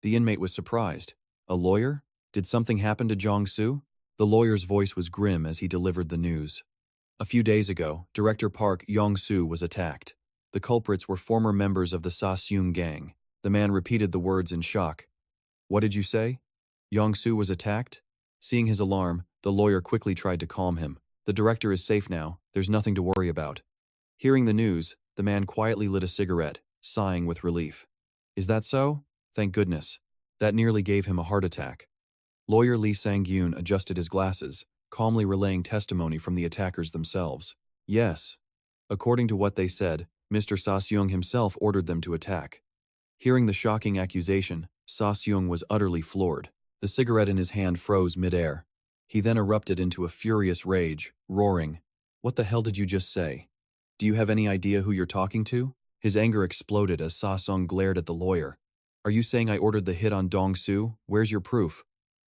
The inmate was surprised. A lawyer? Did something happen to Jong-soo? The lawyer's voice was grim as he delivered the news. A few days ago, Director Park Jong-soo was attacked. The culprits were former members of the Sa-seung gang. The man repeated the words in shock. What did you say? Jong-soo was attacked? Seeing his alarm, the lawyer quickly tried to calm him. The director is safe now, there's nothing to worry about. Hearing the news, the man quietly lit a cigarette, sighing with relief. Is that so? Thank goodness. That nearly gave him a heart attack. Lawyer Lee Sang-gyun adjusted his glasses, calmly relaying testimony from the attackers themselves. Yes. According to what they said, Mr. Sa-seung himself ordered them to attack. Hearing the shocking accusation, Sa-seung was utterly floored. The cigarette in his hand froze mid-air. He then erupted into a furious rage, roaring, What the hell did you just say? Do you have any idea who you're talking to? His anger exploded as Sa-seung glared at the lawyer. Are you saying I ordered the hit on Dong-soo? Where's your proof?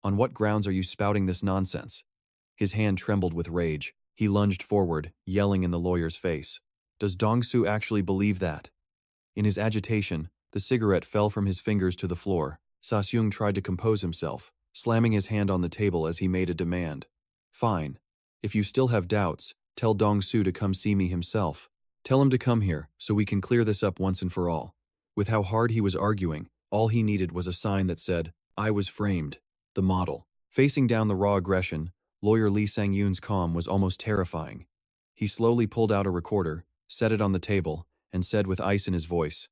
On what grounds are you spouting this nonsense? His hand trembled with rage. He lunged forward, yelling in the lawyer's face. Does Dong-soo actually believe that? In his agitation, the cigarette fell from his fingers to the floor. Sa-seung tried to compose himself, slamming his hand on the table as he made a demand. Fine. If you still have doubts, tell Dong-soo to come see me himself. Tell him to come here so we can clear this up once and for all. With how hard he was arguing, all he needed was a sign that said, I was framed. The model. Facing down the raw aggression, lawyer Lee Sang-yoon's calm was almost terrifying. He slowly pulled out a recorder, set it on the table, and said with ice in his voice,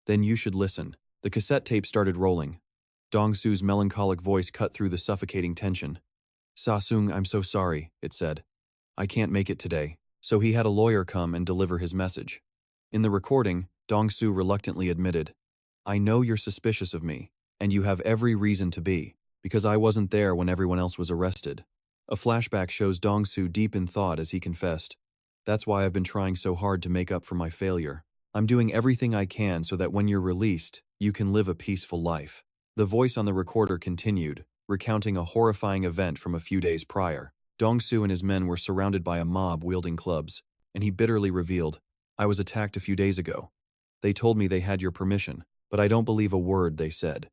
Then you should listen. The cassette tape started rolling. Dong-soo's melancholic voice cut through the suffocating tension. Sa-sung, I'm so sorry, it said. I can't make it today. So he had a lawyer come and deliver his message. In the recording, Dong-soo reluctantly admitted, I know you're suspicious of me, and you have every reason to be, because I wasn't there when everyone else was arrested. A flashback shows Dong-soo deep in thought as he confessed, That's why I've been trying so hard to make up for my failure. I'm doing everything I can so that when you're released, you can live a peaceful life. The voice on the recorder continued, recounting a horrifying event from a few days prior. Dong-soo and his men were surrounded by a mob wielding clubs, and he bitterly revealed, I was attacked a few days ago. They told me they had your permission, but I don't believe a word they said.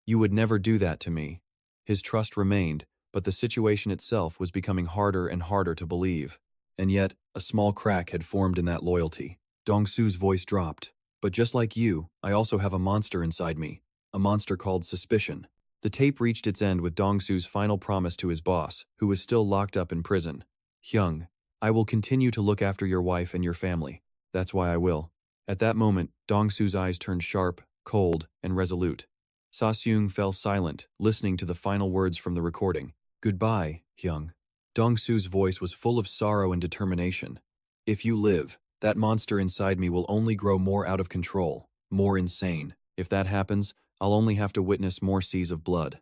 You would never do that to me. His trust remained, but the situation itself was becoming harder and harder to believe. And yet, a small crack had formed in that loyalty. Dong-soo's voice dropped. But just like you, I also have a monster inside me. A monster called suspicion. The tape reached its end with Dong-soo's final promise to his boss, who was still locked up in prison. Hyung, I will continue to look after your wife and your family. That's why I will. At that moment, Dong-soo's eyes turned sharp, cold, and resolute. Sa-seung fell silent, listening to the final words from the recording. Goodbye, Hyung. Dong-soo's voice was full of sorrow and determination. If you live, that monster inside me will only grow more out of control, more insane. If that happens, I'll only have to witness more seas of blood.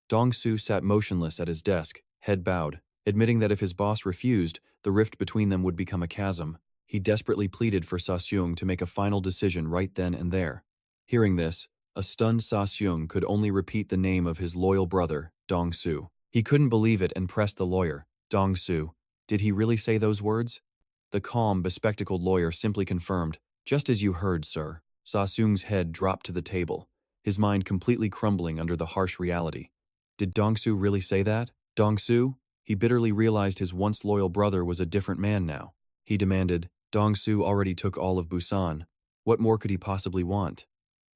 Dong-soo sat motionless at his desk, head bowed, admitting that if his boss refused, the rift between them would become a chasm. He desperately pleaded for Sa-seung to make a final decision right then and there. Hearing this, a stunned Sa-seung could only repeat the name of his loyal brother, Dong-soo. He couldn't believe it and pressed the lawyer. Dong-soo, did he really say those words? The calm, bespectacled lawyer simply confirmed, just as you heard, sir. Sa-seung's head dropped to the table, his mind completely crumbling under the harsh reality. Did Dong-soo really say that? Dong-soo? He bitterly realized his once loyal brother was a different man now. He demanded, Dong-soo already took all of Busan. What more could he possibly want?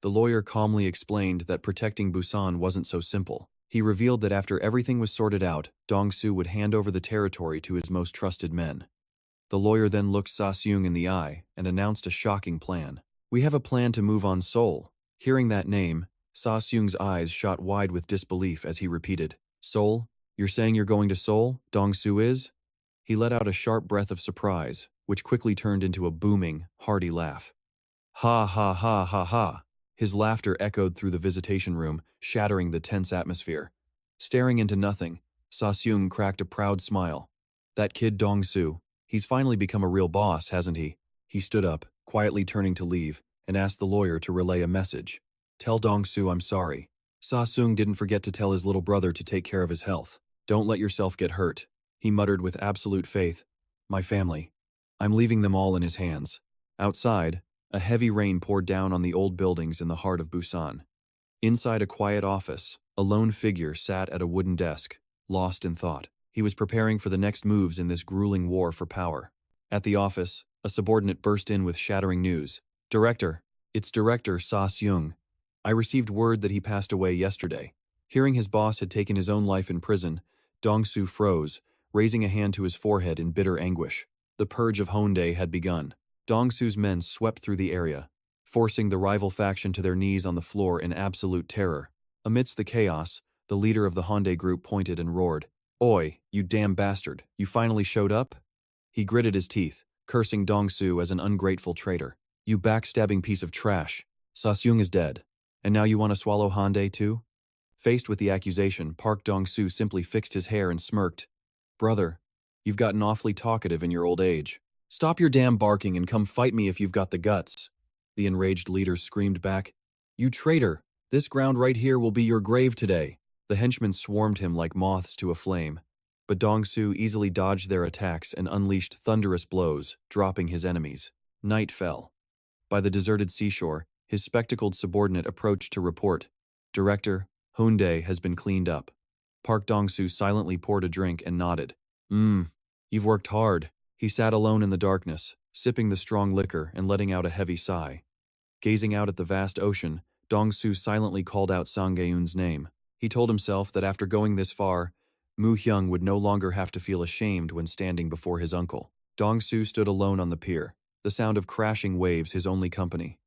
The lawyer calmly explained that protecting Busan wasn't so simple. He revealed that after everything was sorted out, Dong-soo would hand over the territory to his most trusted men. The lawyer then looked Sa-seung in the eye and announced a shocking plan. We have a plan to move on Seoul. Hearing that name, Sa-seung's eyes shot wide with disbelief as he repeated, Seoul? You're saying you're going to Seoul? Dong-soo is? He let out a sharp breath of surprise, which quickly turned into a booming, hearty laugh. Ha ha ha ha ha. His laughter echoed through the visitation room, shattering the tense atmosphere. Staring into nothing, Sa-seung cracked a proud smile. That kid Dong-soo, he's finally become a real boss, hasn't he? He stood up, quietly turning to leave, and asked the lawyer to relay a message. Tell Dong-soo I'm sorry. Sa-seung didn't forget to tell his little brother to take care of his health. Don't let yourself get hurt, he muttered with absolute faith. My family. I'm leaving them all in his hands. Outside, a heavy rain poured down on the old buildings in the heart of Busan. Inside a quiet office, a lone figure sat at a wooden desk, lost in thought. He was preparing for the next moves in this grueling war for power. At the office, a subordinate burst in with shattering news. Director, it's Director Sa-seung. I received word that he passed away yesterday. Hearing his boss had taken his own life in prison, Dong-soo froze, raising a hand to his forehead in bitter anguish. The purge of Hyundai had begun. Dong-soo's men swept through the area, forcing the rival faction to their knees on the floor in absolute terror. Amidst the chaos, the leader of the Hyundai group pointed and roared, Oi, you damn bastard, you finally showed up? He gritted his teeth, cursing Dong-soo as an ungrateful traitor. You backstabbing piece of trash. Sa-seung is dead. And now you want to swallow Hyundai too? Faced with the accusation, Park Dong-soo simply fixed his hair and smirked. Brother, you've gotten awfully talkative in your old age. Stop your damn barking and come fight me if you've got the guts. The enraged leader screamed back. You traitor! This ground right here will be your grave today. The henchmen swarmed him like moths to a flame, but Dong-soo easily dodged their attacks and unleashed thunderous blows, dropping his enemies. Night fell. By the deserted seashore, his spectacled subordinate approached to report, Director, Hyundai has been cleaned up. Park Dong-soo silently poured a drink and nodded. You've worked hard. He sat alone in the darkness, sipping the strong liquor and letting out a heavy sigh. Gazing out at the vast ocean, Dong-soo silently called out Sang-geun's name. He told himself that after going this far, Mu Hyuk would no longer have to feel ashamed when standing before his uncle. Dong-soo stood alone on the pier, the sound of crashing waves his only company.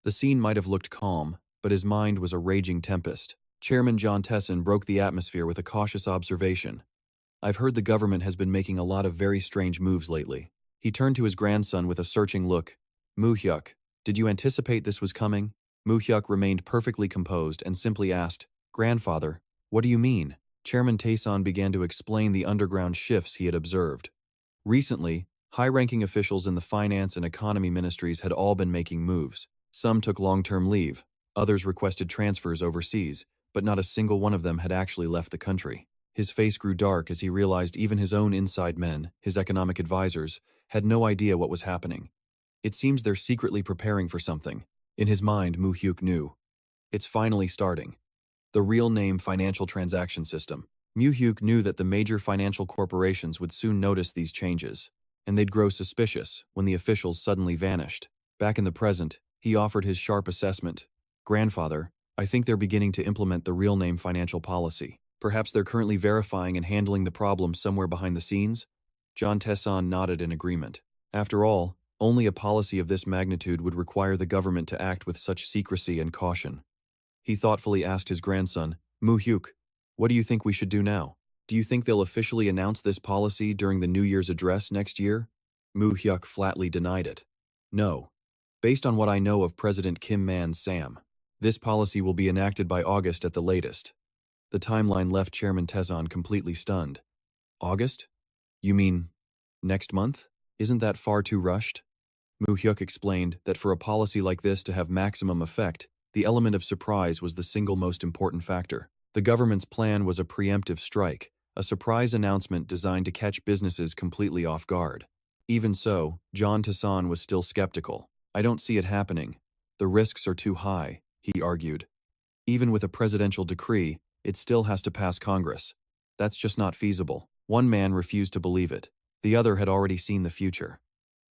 The scene might have looked calm, but his mind was a raging tempest. Chairman John Tessin broke the atmosphere with a cautious observation. I've heard the government has been making a lot of very strange moves lately. He turned to his grandson with a searching look. Mu Hyuk, did you anticipate this was coming? Mu Hyuk remained perfectly composed and simply asked, Grandfather, what do you mean? Chairman Taeson began to explain the underground shifts he had observed. Recently, high-ranking officials in the finance and economy ministries had all been making moves. Some took long-term leave, others requested transfers overseas, but not a single one of them had actually left the country. His face grew dark as he realized even his own inside men, his economic advisors, had no idea what was happening. It seems they're secretly preparing for something. In his mind, Mu Hyuk knew. It's finally starting. The real name financial transaction system. Mu Hyuk knew that the major financial corporations would soon notice these changes, and they'd grow suspicious when the officials suddenly vanished. Back in the present, he offered his sharp assessment. Grandfather, I think they're beginning to implement the real name financial policy. Perhaps they're currently verifying and handling the problem somewhere behind the scenes? John Tesson nodded in agreement. After all, only a policy of this magnitude would require the government to act with such secrecy and caution. He thoughtfully asked his grandson, Mu Hyuk, what do you think we should do now? Do you think they'll officially announce this policy during the New Year's address next year? Mu Hyuk flatly denied it. No. Based on what I know of President Kim Man-sam, this policy will be enacted by August at the latest. The timeline left Chairman Taeson completely stunned. August? You mean next month? Isn't that far too rushed? Mu Hyuk explained that for a policy like this to have maximum effect, the element of surprise was the single most important factor. The government's plan was a preemptive strike, a surprise announcement designed to catch businesses completely off guard. Even so, John Taeson was still skeptical. I don't see it happening. The risks are too high, he argued. Even with a presidential decree, it still has to pass Congress. That's just not feasible. One man refused to believe it. The other had already seen the future.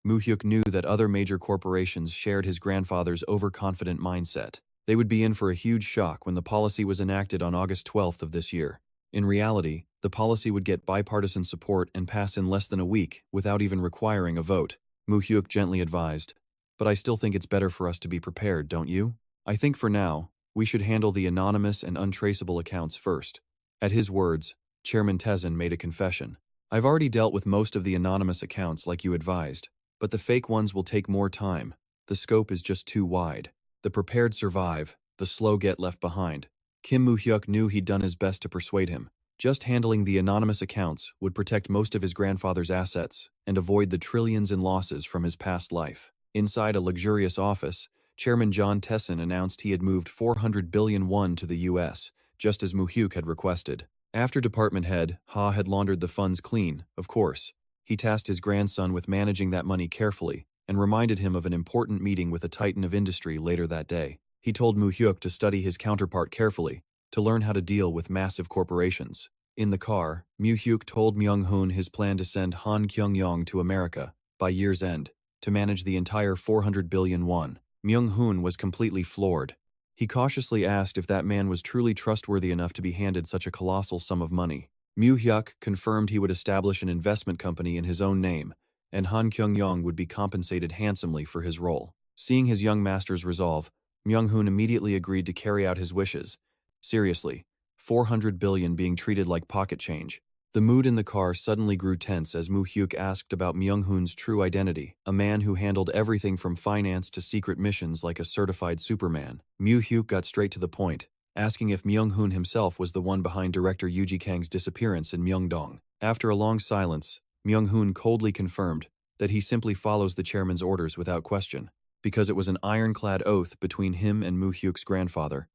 Mu Hyuk knew that other major corporations shared his grandfather's overconfident mindset. They would be in for a huge shock when the policy was enacted on August 12th of this year. In reality, the policy would get bipartisan support and pass in less than a week without even requiring a vote. Mu Hyuk gently advised. But I still think it's better for us to be prepared, don't you? I think for now, we should handle the anonymous and untraceable accounts first. At his words, Chairman Taeson made a confession. I've already dealt with most of the anonymous accounts like you advised, but the fake ones will take more time. The scope is just too wide. The prepared survive, the slow get left behind. Kim Mu Hyuk knew he'd done his best to persuade him. Just handling the anonymous accounts would protect most of his grandfather's assets and avoid the trillions in losses from his past life. Inside a luxurious office, Chairman John Tessin announced he had moved 400 billion won to the US, just as Mu Hyuk had requested. After department head Ha had laundered the funds clean, of course, he tasked his grandson with managing that money carefully and reminded him of an important meeting with a titan of industry later that day. He told Mu Hyuk to study his counterpart carefully, to learn how to deal with massive corporations. In the car, Mu Hyuk told Myung-hoon his plan to send Han Kyung-yong to America, by year's end, to manage the entire 400 billion won. Myung-hoon was completely floored. He cautiously asked if that man was truly trustworthy enough to be handed such a colossal sum of money. Mu Hyuk confirmed he would establish an investment company in his own name, and Han Kyung-yong would be compensated handsomely for his role. Seeing his young master's resolve, Myung-hoon immediately agreed to carry out his wishes. Seriously, 400 billion being treated like pocket change. The mood in the car suddenly grew tense as Mu Hyuk asked about Myung-hoon's true identity, a man who handled everything from finance to secret missions like a certified Superman. Mu Hyuk got straight to the point, asking if Myung-hoon himself was the one behind director Yoo Ji-kang's disappearance in Myeongdong. After a long silence, Myung-hoon coldly confirmed that he simply follows the chairman's orders without question, because it was an ironclad oath between him and Mu Hyuk's grandfather.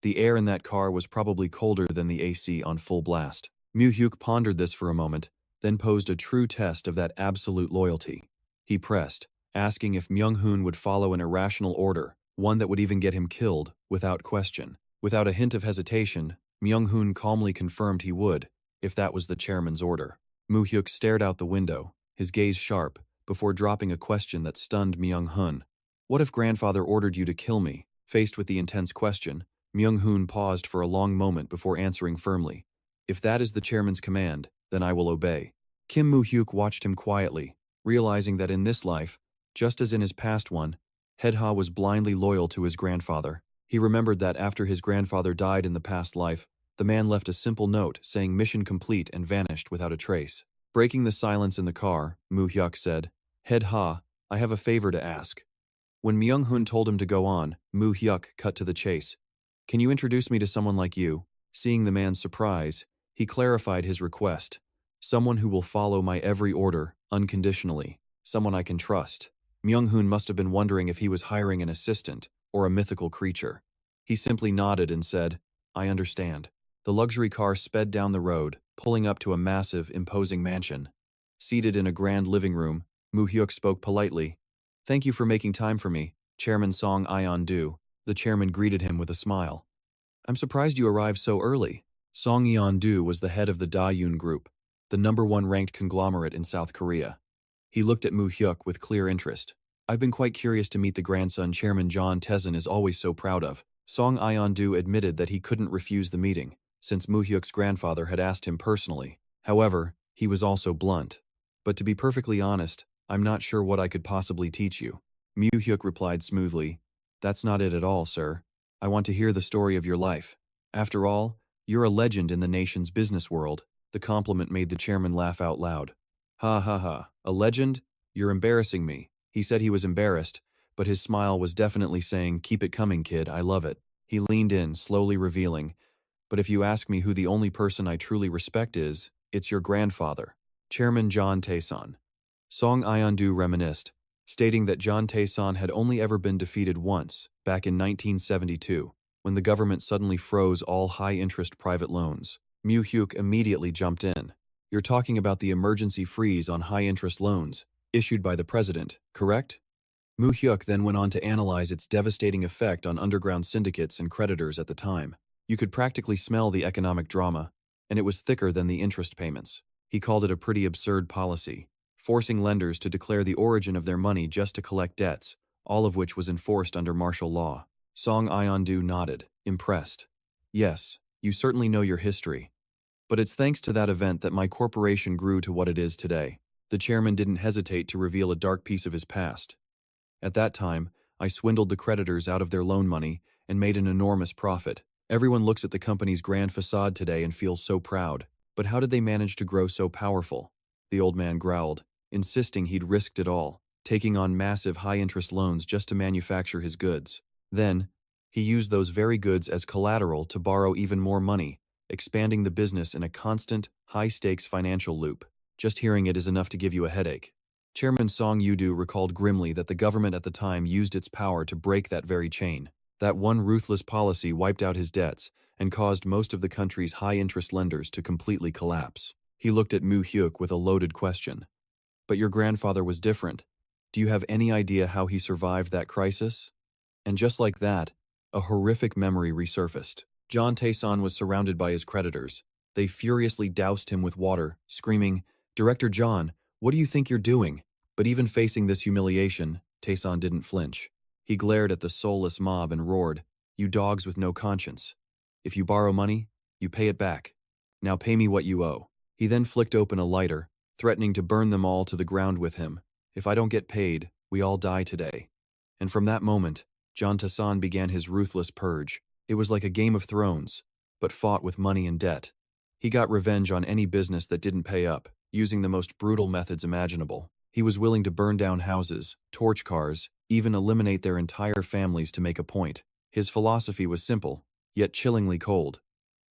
The air in that car was probably colder than the AC on full blast. Mu Hyuk pondered this for a moment, then posed a true test of that absolute loyalty. He pressed, asking if Myung-hoon would follow an irrational order, one that would even get him killed, without question. Without a hint of hesitation, Myung-hoon calmly confirmed he would, if that was the chairman's order. Mu Hyuk stared out the window, his gaze sharp, before dropping a question that stunned Myung-hoon. What if grandfather ordered you to kill me? Faced with the intense question, Myung-hoon paused for a long moment before answering firmly. If that is the chairman's command, then I will obey. Kim Mu Hyuk watched him quietly, realizing that in this life, just as in his past one, Headha was blindly loyal to his grandfather. He remembered that after his grandfather died in the past life, the man left a simple note saying mission complete and vanished without a trace. Breaking the silence in the car, Mu Hyuk said, Headha, I have a favor to ask. When Myung-hoon told him to go on, Mu Hyuk cut to the chase. Can you introduce me to someone like you? Seeing the man's surprise, he clarified his request. Someone who will follow my every order, unconditionally. Someone I can trust. Myung-hoon must have been wondering if he was hiring an assistant or a mythical creature. He simply nodded and said, I understand. The luxury car sped down the road, pulling up to a massive, imposing mansion. Seated in a grand living room, Mu Hyuk spoke politely. Thank you for making time for me, Chairman Song Yeon-do. The chairman greeted him with a smile. I'm surprised you arrived so early. Song Yeon-do was the head of the Da-yoon Group, the #1 ranked conglomerate in South Korea. He looked at Mu Hyuk with clear interest. I've been quite curious to meet the grandson Chairman John Tae-sun is always so proud of. Song Yeon-do admitted that he couldn't refuse the meeting, since Mu Hyuk's grandfather had asked him personally. However, he was also blunt. But to be perfectly honest, I'm not sure what I could possibly teach you. Mu Hyuk replied smoothly, That's not it at all, sir. I want to hear the story of your life. After all, you're a legend in the nation's business world. The compliment made the chairman laugh out loud. Ha ha ha, a legend? You're embarrassing me. He said he was embarrassed, but his smile was definitely saying, keep it coming, kid, I love it. He leaned in, slowly revealing, but if you ask me who the only person I truly respect is, it's your grandfather, Chairman John Tae-sun. Song Yeon-do reminisced, stating that John Tae-sun had only ever been defeated once, back in 1972, when the government suddenly froze all high-interest private loans. Mu Hyuk immediately jumped in. You're talking about the emergency freeze on high-interest loans, issued by the president, correct? Mu Hyuk then went on to analyze its devastating effect on underground syndicates and creditors at the time. You could practically smell the economic drama, and it was thicker than the interest payments. He called it a pretty absurd policy, forcing lenders to declare the origin of their money just to collect debts, all of which was enforced under martial law. Song Yeon-do nodded, impressed. Yes, you certainly know your history. But it's thanks to that event that my corporation grew to what it is today. The chairman didn't hesitate to reveal a dark piece of his past. At that time, I swindled the creditors out of their loan money and made an enormous profit. Everyone looks at the company's grand facade today and feels so proud. But how did they manage to grow so powerful? The old man growled, insisting he'd risked it all, taking on massive high-interest loans just to manufacture his goods. Then, he used those very goods as collateral to borrow even more money, expanding the business in a constant, high-stakes financial loop. Just hearing it is enough to give you a headache. Chairman Song Yeon-do recalled grimly that the government at the time used its power to break that very chain. That one ruthless policy wiped out his debts and caused most of the country's high-interest lenders to completely collapse. He looked at Mu Hyuk with a loaded question. But your grandfather was different. Do you have any idea how he survived that crisis? And just like that, a horrific memory resurfaced. John Tae-sun was surrounded by his creditors. They furiously doused him with water, screaming, Director John, what do you think you're doing? But even facing this humiliation, Tae-sun didn't flinch. He glared at the soulless mob and roared, You dogs with no conscience. If you borrow money, you pay it back. Now pay me what you owe. He then flicked open a lighter, threatening to burn them all to the ground with him. If I don't get paid, we all die today. And from that moment, John Tae-sun began his ruthless purge. It was like a Game of Thrones, but fought with money and debt. He got revenge on any business that didn't pay up, using the most brutal methods imaginable. He was willing to burn down houses, torch cars, even eliminate their entire families to make a point. His philosophy was simple, yet chillingly cold.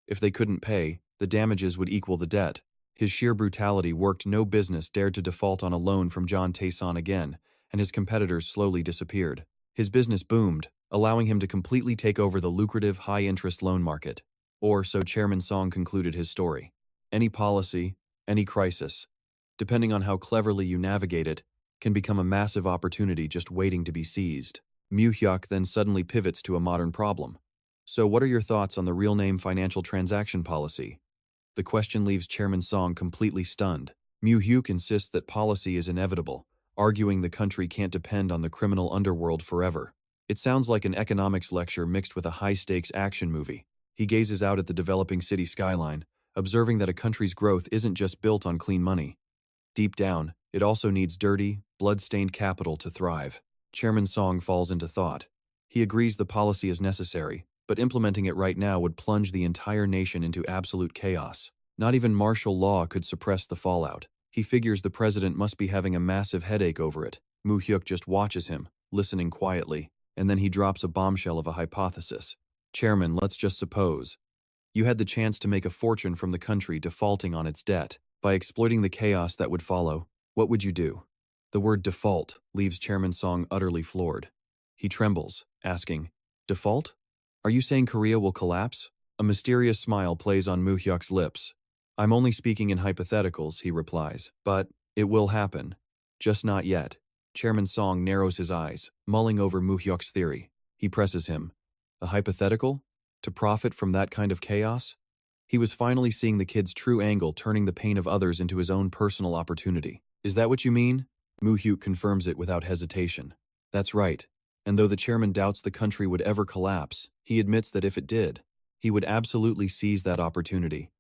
If they couldn't pay, the damages would equal the debt. His sheer brutality worked. No business dared to default on a loan from John Tae-sun again, and his competitors slowly disappeared. His business boomed, allowing him to completely take over the lucrative high-interest loan market. Or so Chairman Song concluded his story. Any policy, any crisis, depending on how cleverly you navigate it, can become a massive opportunity just waiting to be seized. Mu Hyuk then suddenly pivots to a modern problem. So what are your thoughts on the real name financial transaction policy? The question leaves Chairman Song completely stunned. Mu Hyuk insists that policy is inevitable, arguing the country can't depend on the criminal underworld forever. It sounds like an economics lecture mixed with a high-stakes action movie. He gazes out at the developing city skyline, observing that a country's growth isn't just built on clean money. Deep down, it also needs dirty, blood-stained capital to thrive. Chairman Song falls into thought. He agrees the policy is necessary, but implementing it right now would plunge the entire nation into absolute chaos. Not even martial law could suppress the fallout. He figures the president must be having a massive headache over it. Mu Hyuk just watches him, listening quietly, and then he drops a bombshell of a hypothesis. Chairman, let's just suppose you had the chance to make a fortune from the country defaulting on its debt. By exploiting the chaos that would follow, what would you do? The word default leaves Chairman Song utterly floored. He trembles, asking, "Default? Are you saying Korea will collapse?" A mysterious smile plays on Mu Hyuk's lips. "I'm only speaking in hypotheticals," he replies, "but it will happen. Just not yet." Chairman Song narrows his eyes, mulling over Mu Hyuk's theory. He presses him. A hypothetical? To profit from that kind of chaos? He was finally seeing the kid's true angle, turning the pain of others into his own personal opportunity. "Is that what you mean?" Mu Hyuk confirms it without hesitation. "That's right. And though the chairman doubts the country would ever collapse, he admits that if it did, he would absolutely seize that opportunity.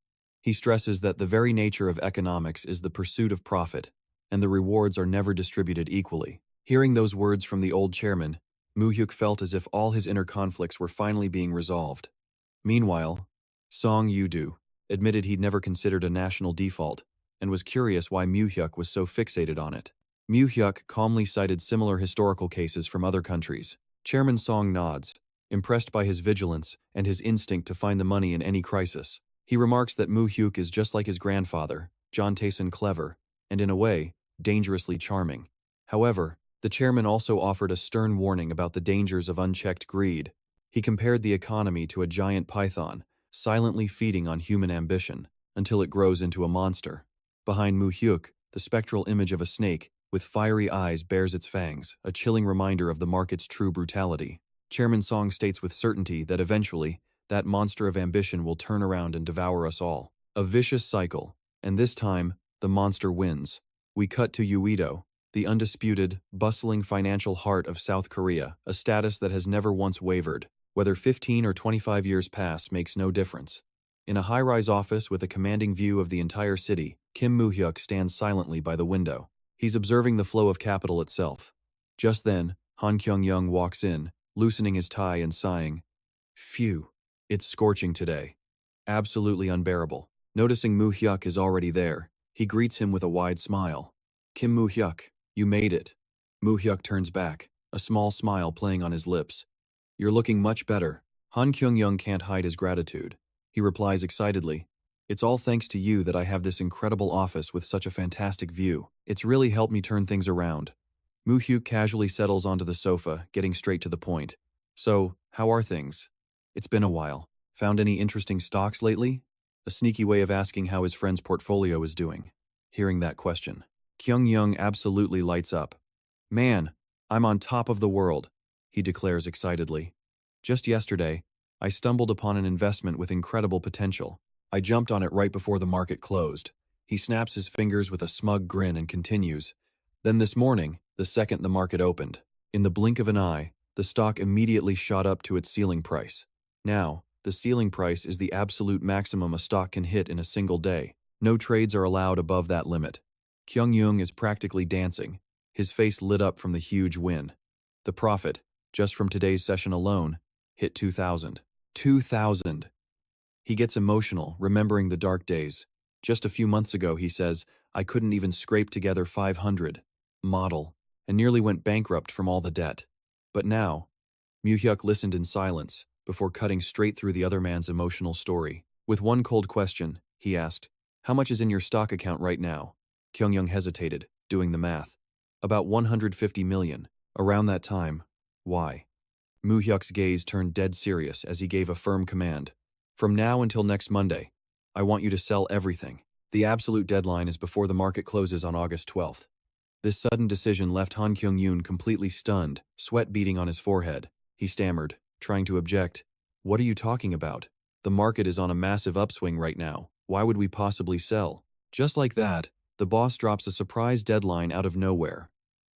He stresses that the very nature of economics is the pursuit of profit, and the rewards are never distributed equally." Hearing those words from the old chairman, Mu Hyuk felt as if all his inner conflicts were finally being resolved. Meanwhile, Song Yudu admitted he'd never considered a national default, and was curious why Mu Hyuk was so fixated on it. Mu Hyuk calmly cited similar historical cases from other countries. Chairman Song nods, impressed by his vigilance and his instinct to find the money in any crisis. He remarks that Mu Hyuk is just like his grandfather, John Tayson, clever, and in a way, dangerously charming. However, the chairman also offered a stern warning about the dangers of unchecked greed. He compared the economy to a giant python, silently feeding on human ambition, until it grows into a monster. Behind Mu Hyuk, the spectral image of a snake, with fiery eyes, bears its fangs, a chilling reminder of the market's true brutality. Chairman Song states with certainty that eventually, that monster of ambition will turn around and devour us all. A vicious cycle, and this time, the monster wins. We cut to Uido, the undisputed, bustling financial heart of South Korea, a status that has never once wavered. Whether 15 or 25 years pass makes no difference. In a high-rise office with a commanding view of the entire city, Kim Mu Hyuk stands silently by the window. He's observing the flow of capital itself. Just then, Han Kyung-young walks in, loosening his tie and sighing. "Phew, it's scorching today. Absolutely unbearable." Noticing Mu Hyuk is already there, he greets him with a wide smile. "Kim Mu Hyuk, you made it." Mu Hyuk turns back, a small smile playing on his lips. "You're looking much better." Han Kyung-young can't hide his gratitude. He replies excitedly, "It's all thanks to you that I have this incredible office with such a fantastic view. It's really helped me turn things around." Mu Hyuk casually settles onto the sofa, getting straight to the point. "So, how are things? It's been a while. Found any interesting stocks lately?" A sneaky way of asking how his friend's portfolio is doing. Hearing that question, Kyung-young absolutely lights up. "Man, I'm on top of the world," he declares excitedly. "Just yesterday, I stumbled upon an investment with incredible potential. I jumped on it right before the market closed." He snaps his fingers with a smug grin and continues. "Then this morning, the second the market opened, in the blink of an eye, the stock immediately shot up to its ceiling price. Now, the ceiling price is the absolute maximum a stock can hit in a single day. No trades are allowed above that limit." Kyung-young is practically dancing, his face lit up from the huge win. The profit, just from today's session alone, hit 2,000. 2,000! He gets emotional, remembering the dark days. Just a few months ago, he says, I couldn't even scrape together 500. Model, and nearly went bankrupt from all the debt. But now, Mu Hyuk listened in silence, before cutting straight through the other man's emotional story. With one cold question, he asked, "How much is in your stock account right now?" Kyung-young hesitated, doing the math. "About 150 million. Around that time. Why?" Mu Hyuk's gaze turned dead serious as he gave a firm command. "From now until next Monday, I want you to sell everything. The absolute deadline is before the market closes on August 12th. This sudden decision left Han Kyung-yoon completely stunned, sweat beading on his forehead. He stammered, trying to object. What are you talking about? The market is on a massive upswing right now. Why would we possibly sell? Just like that, the boss drops a surprise deadline out of nowhere.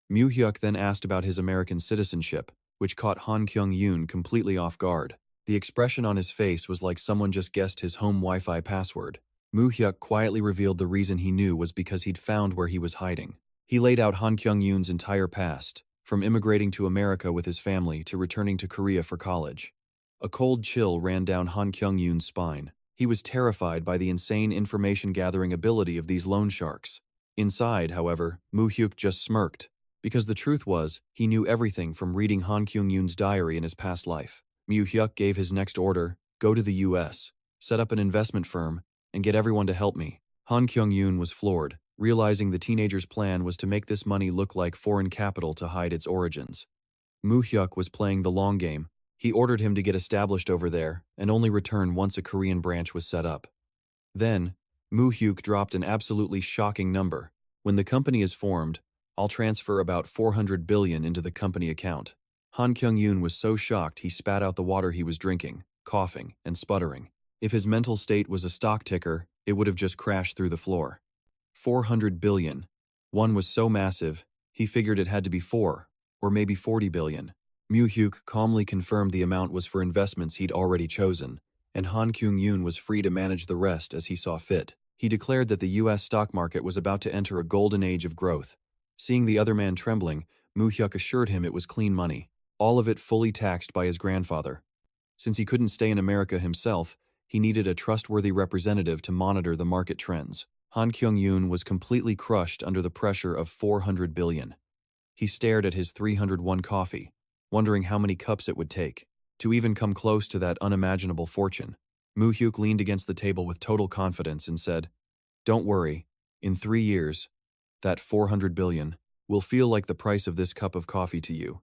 Mu Hyuk then asked about his American citizenship, which caught Han Kyung-yoon completely off guard. The expression on his face was like someone just guessed his home Wi-Fi password. Mu Hyuk quietly revealed the reason he knew was because he'd found where he was hiding. He laid out Han Kyung-yoon's entire past, from immigrating to America with his family to returning to Korea for college. A cold chill ran down Han Kyung-yoon's spine. He was terrified by the insane information-gathering ability of these loan sharks. Inside, however, Mu Hyuk just smirked, because the truth was, he knew everything from reading Han Kyung-yoon's diary in his past life. Mu Hyuk gave his next order, go to the US, set up an investment firm, and get everyone to help me. Han Kyung-yoon was floored, realizing the teenager's plan was to make this money look like foreign capital to hide its origins. Mu Hyuk was playing the long game. He ordered him to get established over there and only return once a Korean branch was set up. Then, Mu Hyuk dropped an absolutely shocking number. When the company is formed, I'll transfer about 400 billion into the company account. Han Kyung-yoon was so shocked he spat out the water he was drinking, coughing and sputtering. If his mental state was a stock ticker, it would have just crashed through the floor. 400 billion. One was so massive, he figured it had to be 4, or maybe 40 billion. Mu Hyuk calmly confirmed the amount was for investments he'd already chosen, and Han Kyung-yoon was free to manage the rest as he saw fit. He declared that the US stock market was about to enter a golden age of growth. Seeing the other man trembling, Mu Hyuk assured him it was clean money, all of it fully taxed by his grandfather. Since he couldn't stay in America himself, he needed a trustworthy representative to monitor the market trends. Han Kyung-yoon was completely crushed under the pressure of 400 billion. He stared at his 301 coffee, wondering how many cups it would take to even come close to that unimaginable fortune. Mu Hyuk leaned against the table with total confidence and said, "Don't worry, in 3 years, that 400 billion will feel like the price of this cup of coffee to you."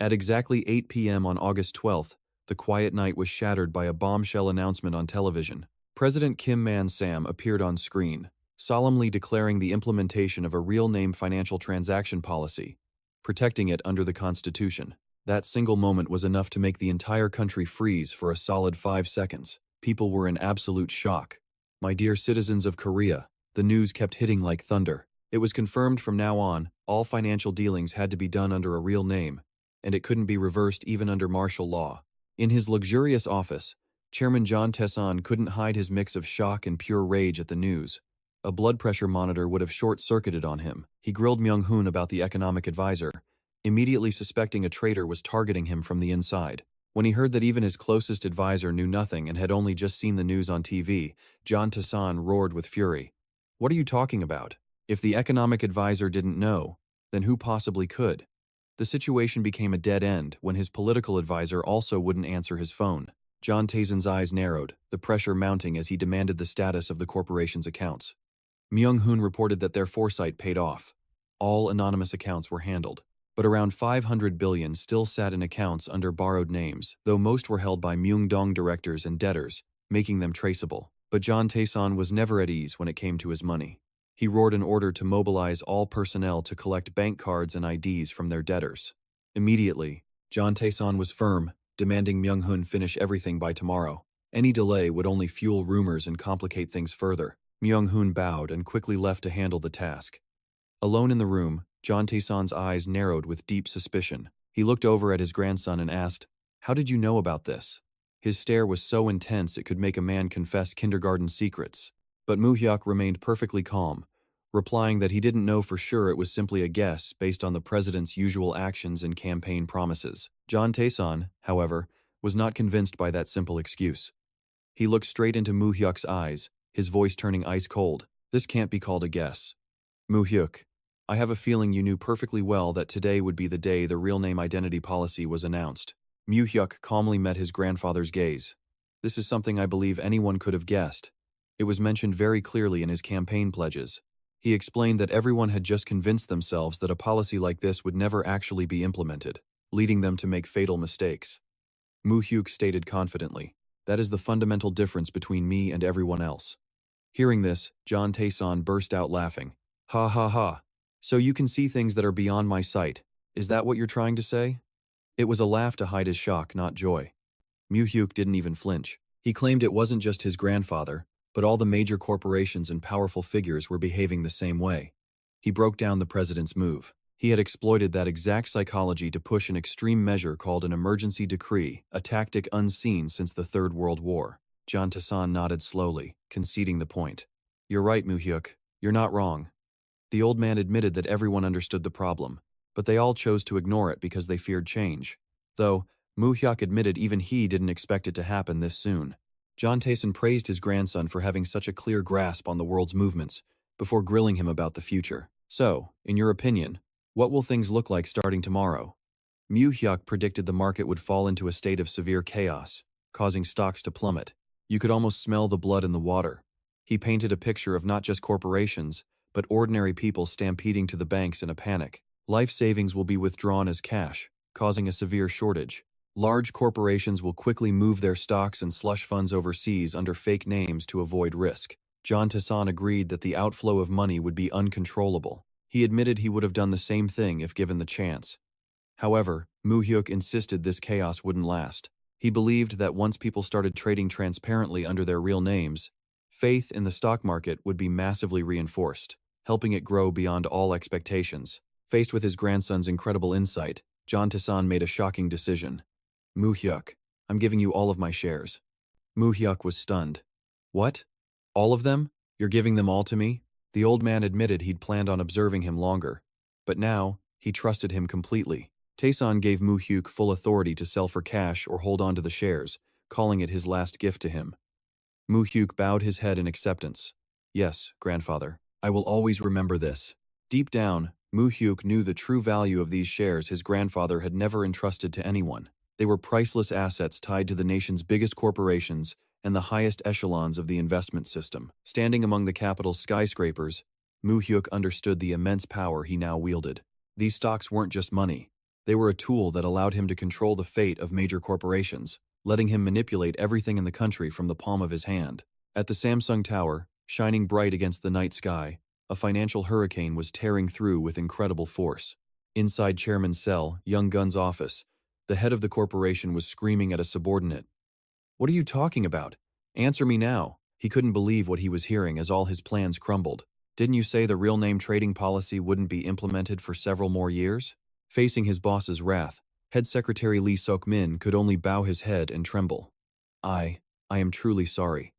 At exactly 8 p.m. on August 12th, the quiet night was shattered by a bombshell announcement on television. President Kim Man-sam appeared on screen, solemnly declaring the implementation of a real-name financial transaction policy, protecting it under the Constitution. That single moment was enough to make the entire country freeze for a solid 5 seconds. People were in absolute shock. My dear citizens of Korea, the news kept hitting like thunder. It was confirmed from now on, all financial dealings had to be done under a real name, and it couldn't be reversed even under martial law. In his luxurious office, Chairman John Tae-san couldn't hide his mix of shock and pure rage at the news. A blood pressure monitor would have short-circuited on him. He grilled Myung-hoon about the economic advisor, immediately suspecting a traitor was targeting him from the inside. When he heard that even his closest advisor knew nothing and had only just seen the news on TV, John Tae-san roared with fury. "What are you talking about? If the economic advisor didn't know, then who possibly could?" The situation became a dead end when his political advisor also wouldn't answer his phone. John Tae-san's eyes narrowed, the pressure mounting as he demanded the status of the corporation's accounts. Myung-hoon reported that their foresight paid off. All anonymous accounts were handled, but around 500 billion still sat in accounts under borrowed names, though most were held by Myeongdong directors and debtors, making them traceable. But John Tae-san was never at ease when it came to his money. He roared an order to mobilize all personnel to collect bank cards and IDs from their debtors. Immediately, John Tae-san was firm, demanding Myung-hoon finish everything by tomorrow. Any delay would only fuel rumors and complicate things further. Myung-hoon bowed and quickly left to handle the task. Alone in the room, John Tae-san's eyes narrowed with deep suspicion. He looked over at his grandson and asked, "How did you know about this?" His stare was so intense it could make a man confess kindergarten secrets. But Mu Hyuk remained perfectly calm, replying that he didn't know for sure, it was simply a guess based on the president's usual actions and campaign promises. John Tae-san, however, was not convinced by that simple excuse. He looked straight into Mu Hyuk's eyes, his voice turning ice cold. "This can't be called a guess. Mu Hyuk, I have a feeling you knew perfectly well that today would be the day the real name identity policy was announced." Mu Hyuk calmly met his grandfather's gaze. "This is something I believe anyone could have guessed. It was mentioned very clearly in his campaign pledges." He explained that everyone had just convinced themselves that a policy like this would never actually be implemented, leading them to make fatal mistakes. Mu Hyuk stated confidently, "That is the fundamental difference between me and everyone else." Hearing this, John Tae-san burst out laughing. "Ha ha ha. So you can see things that are beyond my sight. Is that what you're trying to say?" It was a laugh to hide his shock, not joy. Mu Hyuk didn't even flinch. He claimed it wasn't just his grandfather, but all the major corporations and powerful figures were behaving the same way. He broke down the president's move. He had exploited that exact psychology to push an extreme measure called an emergency decree, a tactic unseen since the Third World War. John Tassan nodded slowly, conceding the point. You're right, Mu Hyuk. You're not wrong. The old man admitted that everyone understood the problem, but they all chose to ignore it because they feared change. Though, Mu Hyuk admitted even he didn't expect it to happen this soon. John Tassan praised his grandson for having such a clear grasp on the world's movements, before grilling him about the future. So, in your opinion, what will things look like starting tomorrow? Mu Hyuk predicted the market would fall into a state of severe chaos, causing stocks to plummet. You could almost smell the blood in the water. He painted a picture of not just corporations, but ordinary people stampeding to the banks in a panic. Life savings will be withdrawn as cash, causing a severe shortage. Large corporations will quickly move their stocks and slush funds overseas under fake names to avoid risk. John Tassan agreed that the outflow of money would be uncontrollable. He admitted he would have done the same thing if given the chance. However, Mu Hyuk insisted this chaos wouldn't last. He believed that once people started trading transparently under their real names, faith in the stock market would be massively reinforced, helping it grow beyond all expectations. Faced with his grandson's incredible insight, John Tassan made a shocking decision. Mu Hyuk, I'm giving you all of my shares. Mu Hyuk was stunned. What? All of them? You're giving them all to me? The old man admitted he'd planned on observing him longer, but now, he trusted him completely. Tassan gave Mu Hyuk full authority to sell for cash or hold on to the shares, calling it his last gift to him. Mu Hyuk bowed his head in acceptance. Yes, grandfather, I will always remember this. Deep down, Mu Hyuk knew the true value of these shares his grandfather had never entrusted to anyone. They were priceless assets tied to the nation's biggest corporations and the highest echelons of the investment system. Standing among the capital's skyscrapers, Mu Hyuk understood the immense power he now wielded. These stocks weren't just money. They were a tool that allowed him to control the fate of major corporations, letting him manipulate everything in the country from the palm of his hand. At the Samsung Tower, shining bright against the night sky, a financial hurricane was tearing through with incredible force. Inside Chairman Sell, Young Gun's office, the head of the corporation was screaming at a subordinate. What are you talking about? Answer me now. He couldn't believe what he was hearing as all his plans crumbled. Didn't you say the real name trading policy wouldn't be implemented for several more years? Facing his boss's wrath, Head Secretary Lee Sok-min could only bow his head and tremble. I am truly sorry.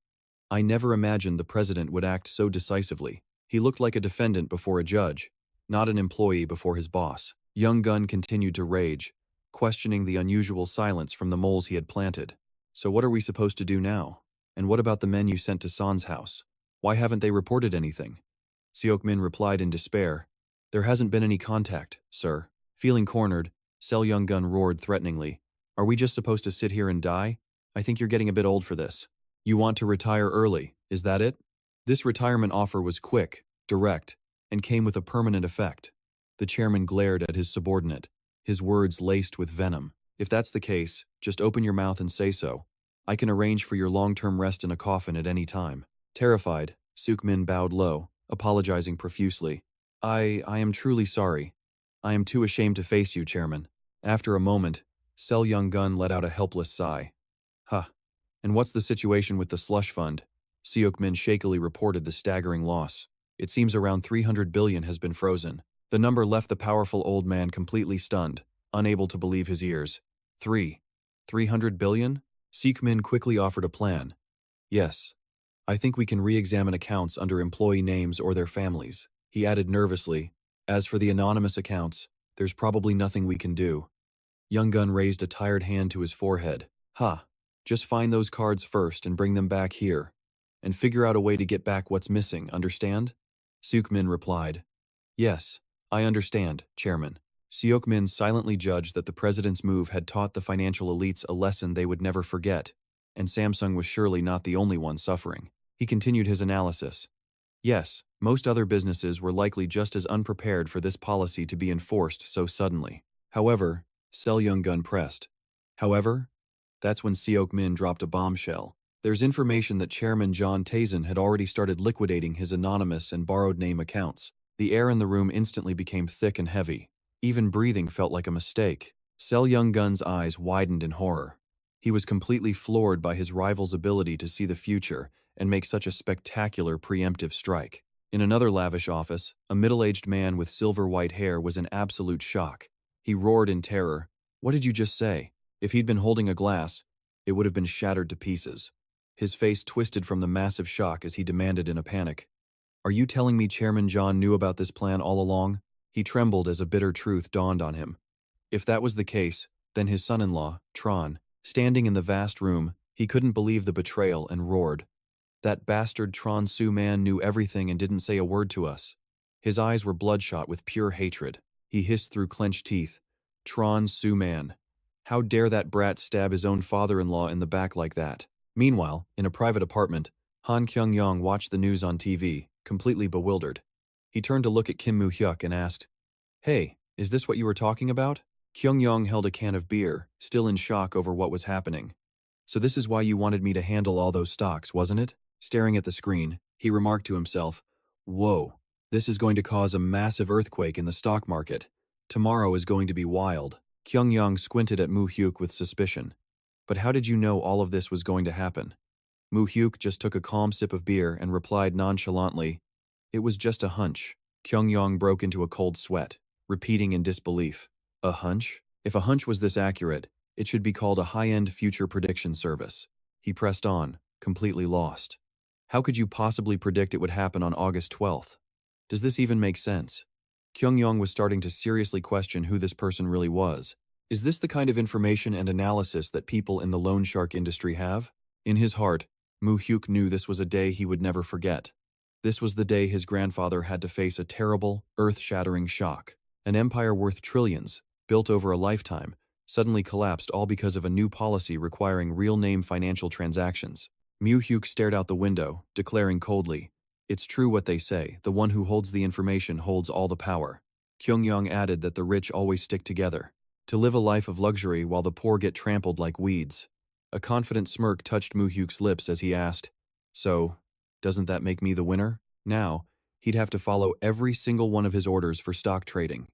I never imagined the president would act so decisively. He looked like a defendant before a judge, not an employee before his boss. Young Gun continued to rage, questioning the unusual silence from the moles he had planted. So what are we supposed to do now? And what about the men you sent to San's house? Why haven't they reported anything? Seok-min replied in despair. There hasn't been any contact, sir. Feeling cornered, Sel Young Gun roared threateningly. Are we just supposed to sit here and die? I think you're getting a bit old for this. You want to retire early, is that it? This retirement offer was quick, direct, and came with a permanent effect. The chairman glared at his subordinate, his words laced with venom. If that's the case, just open your mouth and say so. I can arrange for your long-term rest in a coffin at any time. Terrified, Seok-min bowed low, apologizing profusely. I am truly sorry. I am too ashamed to face you, Chairman. After a moment, Sel Young Gun let out a helpless sigh. Huh. And what's the situation with the slush fund? Seok-min shakily reported the staggering loss. It seems around 300 billion has been frozen. The number left the powerful old man completely stunned, unable to believe his ears. 300 billion? Seok-min quickly offered a plan. Yes. I think we can re-examine accounts under employee names or their families. He added nervously. As for the anonymous accounts, there's probably nothing we can do. Young Gun raised a tired hand to his forehead. Just find those cards first and bring them back here. And figure out a way to get back what's missing, understand? Seok-min replied. Yes, I understand, Chairman. Seok-min silently judged that the president's move had taught the financial elites a lesson they would never forget, and Samsung was surely not the only one suffering. He continued his analysis. Yes, most other businesses were likely just as unprepared for this policy to be enforced so suddenly. However, Sel Young Gun pressed. However? That's when Seok-min dropped a bombshell. There's information that Chairman John Tassan had already started liquidating his anonymous and borrowed name accounts. The air in the room instantly became thick and heavy. Even breathing felt like a mistake. Sel Young Gun's eyes widened in horror. He was completely floored by his rival's ability to see the future and make such a spectacular preemptive strike. In another lavish office, a middle-aged man with silver-white hair was in absolute shock. He roared in terror. "What did you just say?" If he'd been holding a glass, it would have been shattered to pieces. His face twisted from the massive shock as he demanded in a panic, "Are you telling me Chairman John knew about this plan all along?" He trembled as a bitter truth dawned on him. If that was the case, then his son-in-law, Tron, standing in the vast room, he couldn't believe the betrayal and roared, "That bastard Tron Su man knew everything and didn't say a word to us." His eyes were bloodshot with pure hatred. He hissed through clenched teeth, "Tron Su man. How dare that brat stab his own father-in-law in the back like that?" Meanwhile, in a private apartment, Han Kyung-yong watched the news on TV, completely bewildered. He turned to look at Kim Mu Hyuk and asked, "Hey, is this what you were talking about?" Kyung-yong held a can of beer, still in shock over what was happening. "So this is why you wanted me to handle all those stocks, wasn't it?" Staring at the screen, he remarked to himself, "Whoa, this is going to cause a massive earthquake in the stock market. Tomorrow is going to be wild." Kyung-yong squinted at Mu Hyuk with suspicion. "But how did you know all of this was going to happen?" Mu Hyuk just took a calm sip of beer and replied nonchalantly, "It was just a hunch." Kyung-yong broke into a cold sweat, repeating in disbelief, "A hunch? If a hunch was this accurate, it should be called a high-end future prediction service." He pressed on, completely lost. "How could you possibly predict it would happen on August 12th? Does this even make sense?" Kyung-yong was starting to seriously question who this person really was. Is this the kind of information and analysis that people in the loan shark industry have? In his heart, Mu Hyuk knew this was a day he would never forget. This was the day his grandfather had to face a terrible, earth-shattering shock. An empire worth trillions, built over a lifetime, suddenly collapsed all because of a new policy requiring real-name financial transactions. Mu Hyuk stared out the window, declaring coldly, "It's true what they say, the one who holds the information holds all the power." Kyung-yong added that the rich always stick together, to live a life of luxury while the poor get trampled like weeds. A confident smirk touched Mu Hyuk's lips as he asked, "So, doesn't that make me the winner?" Now, he'd have to follow every single one of his orders for stock trading.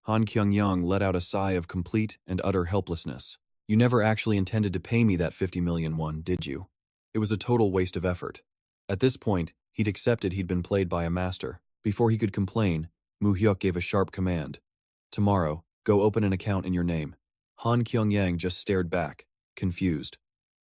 Han Kyung-yong let out a sigh of complete and utter helplessness. "You never actually intended to pay me that 50 million won, did you?" It was a total waste of effort. At this point, he'd accepted he'd been played by a master. Before he could complain, Mu Hyuk gave a sharp command. "Tomorrow, go open an account in your name." Han Kyung-yang just stared back, confused.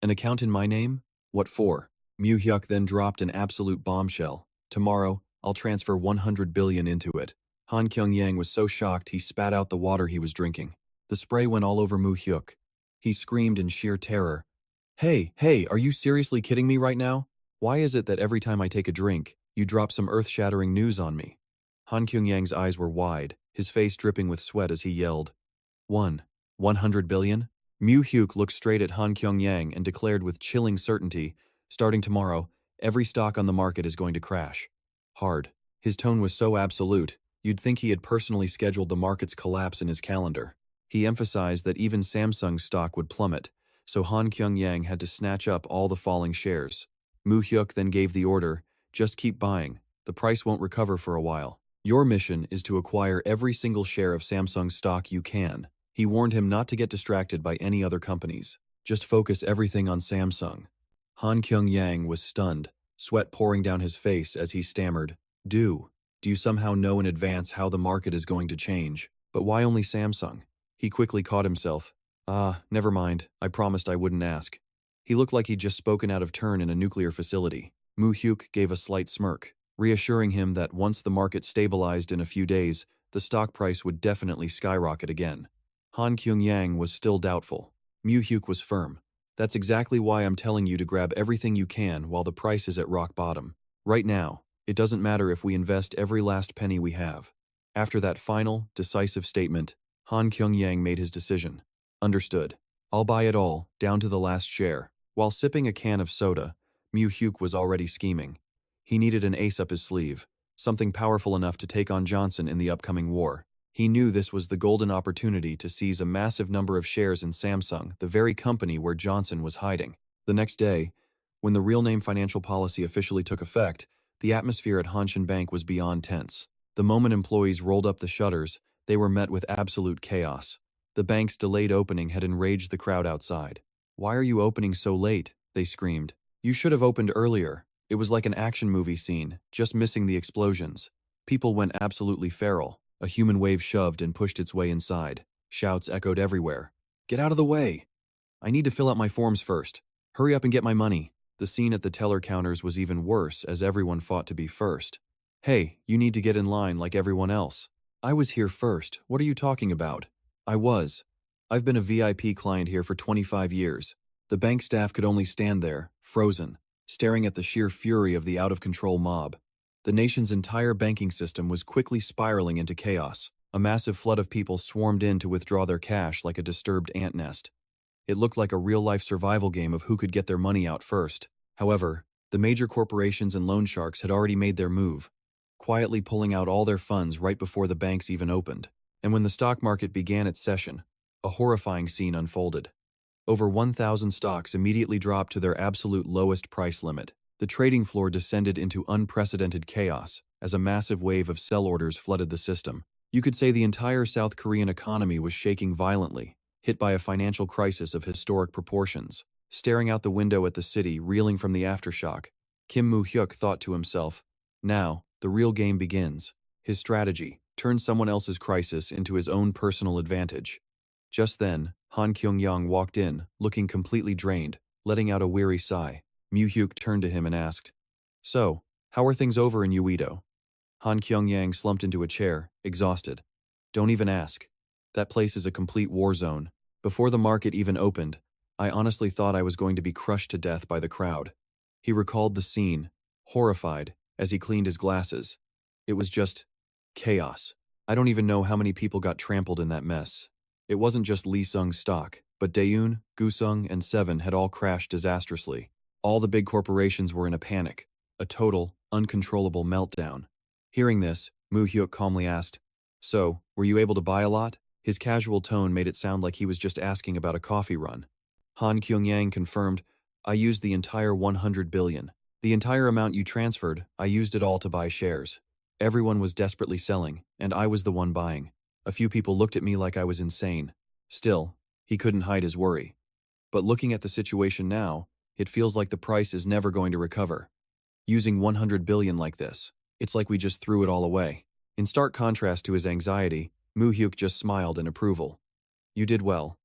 "An account in my name? What for?" Mu Hyuk then dropped an absolute bombshell. "Tomorrow, I'll transfer 100 billion into it." Han Kyung-yang was so shocked he spat out the water he was drinking. The spray went all over Mu Hyuk. He screamed in sheer terror, Hey, are you seriously kidding me right now? Why is it that every time I take a drink, you drop some earth-shattering news on me?" Han Kyung-yang's eyes were wide, his face dripping with sweat as he yelled, 100 billion? Mu Hyuk looked straight at Han Kyung-yang and declared with chilling certainty, "Starting tomorrow, every stock on the market is going to crash." Hard. His tone was so absolute, you'd think he had personally scheduled the market's collapse in his calendar. He emphasized that even Samsung's stock would plummet, so Han Kyung-yang had to snatch up all the falling shares. Mu Hyuk then gave the order, "Just keep buying. The price won't recover for a while. Your mission is to acquire every single share of Samsung stock you can." He warned him not to get distracted by any other companies. Just focus everything on Samsung. Han Kyung-yang was stunned, sweat pouring down his face as he stammered, Do you somehow know in advance how the market is going to change? But why only Samsung?" He quickly caught himself. Never mind, I promised I wouldn't ask." He looked like he'd just spoken out of turn in a nuclear facility. Mu Hyuk gave a slight smirk, reassuring him that once the market stabilized in a few days, the stock price would definitely skyrocket again. Han Kyung-yang was still doubtful. Mu Hyuk was firm. "That's exactly why I'm telling you to grab everything you can while the price is at rock bottom. Right now, it doesn't matter if we invest every last penny we have." After that final, decisive statement, Han Kyung-yang made his decision. "Understood. I'll buy it all, down to the last share." While sipping a can of soda, Mu Hyuk was already scheming. He needed an ace up his sleeve, something powerful enough to take on Johnson in the upcoming war. He knew this was the golden opportunity to seize a massive number of shares in Samsung, the very company where Johnson was hiding. The next day, when the real-name financial policy officially took effect, the atmosphere at Hanshin Bank was beyond tense. The moment employees rolled up the shutters, they were met with absolute chaos. The bank's delayed opening had enraged the crowd outside. "Why are you opening so late?" they screamed. "You should have opened earlier." It was like an action movie scene, just missing the explosions. People went absolutely feral. A human wave shoved and pushed its way inside. Shouts echoed everywhere. "Get out of the way! I need to fill out my forms first. Hurry up and get my money." The scene at the teller counters was even worse as everyone fought to be first. "Hey, you need to get in line like everyone else." "I was here first. What are you talking about?" "I was. I've been a VIP client here for 25 years. The bank staff could only stand there, frozen, staring at the sheer fury of the out-of-control mob. The nation's entire banking system was quickly spiraling into chaos. A massive flood of people swarmed in to withdraw their cash like a disturbed ant nest. It looked like a real-life survival game of who could get their money out first. However, the major corporations and loan sharks had already made their move, quietly pulling out all their funds right before the banks even opened. And when the stock market began its session, a horrifying scene unfolded. Over 1,000 stocks immediately dropped to their absolute lowest price limit. The trading floor descended into unprecedented chaos as a massive wave of sell orders flooded the system. You could say the entire South Korean economy was shaking violently, hit by a financial crisis of historic proportions. Staring out the window at the city, reeling from the aftershock, Mu Hyuk thought to himself, "Now, the real game begins." His strategy: turn someone else's crisis into his own personal advantage. Just then, Han Kyung-yang walked in, looking completely drained, letting out a weary sigh. Mu Hyuk turned to him and asked, "So, how are things over in Uedo?" Han Kyung-yang slumped into a chair, exhausted. "Don't even ask. That place is a complete war zone. Before the market even opened, I honestly thought I was going to be crushed to death by the crowd." He recalled the scene, horrified, as he cleaned his glasses. It was just chaos. I don't even know how many people got trampled in that mess. It wasn't just Lee Sung's stock, but Daeun, Gusung, and Seven had all crashed disastrously. All the big corporations were in a panic, a total, uncontrollable meltdown. Hearing this, Mu Hyuk calmly asked, "So, were you able to buy a lot?" His casual tone made it sound like he was just asking about a coffee run. Han Kyung-yang confirmed, "I used the entire 100 billion. The entire amount you transferred, I used it all to buy shares. Everyone was desperately selling, and I was the one buying. A few people looked at me like I was insane." Still, he couldn't hide his worry. "But looking at the situation now, it feels like the price is never going to recover. Using 100 billion like this, it's like we just threw it all away." In stark contrast to his anxiety, Mu Hyuk just smiled in approval. "You did well."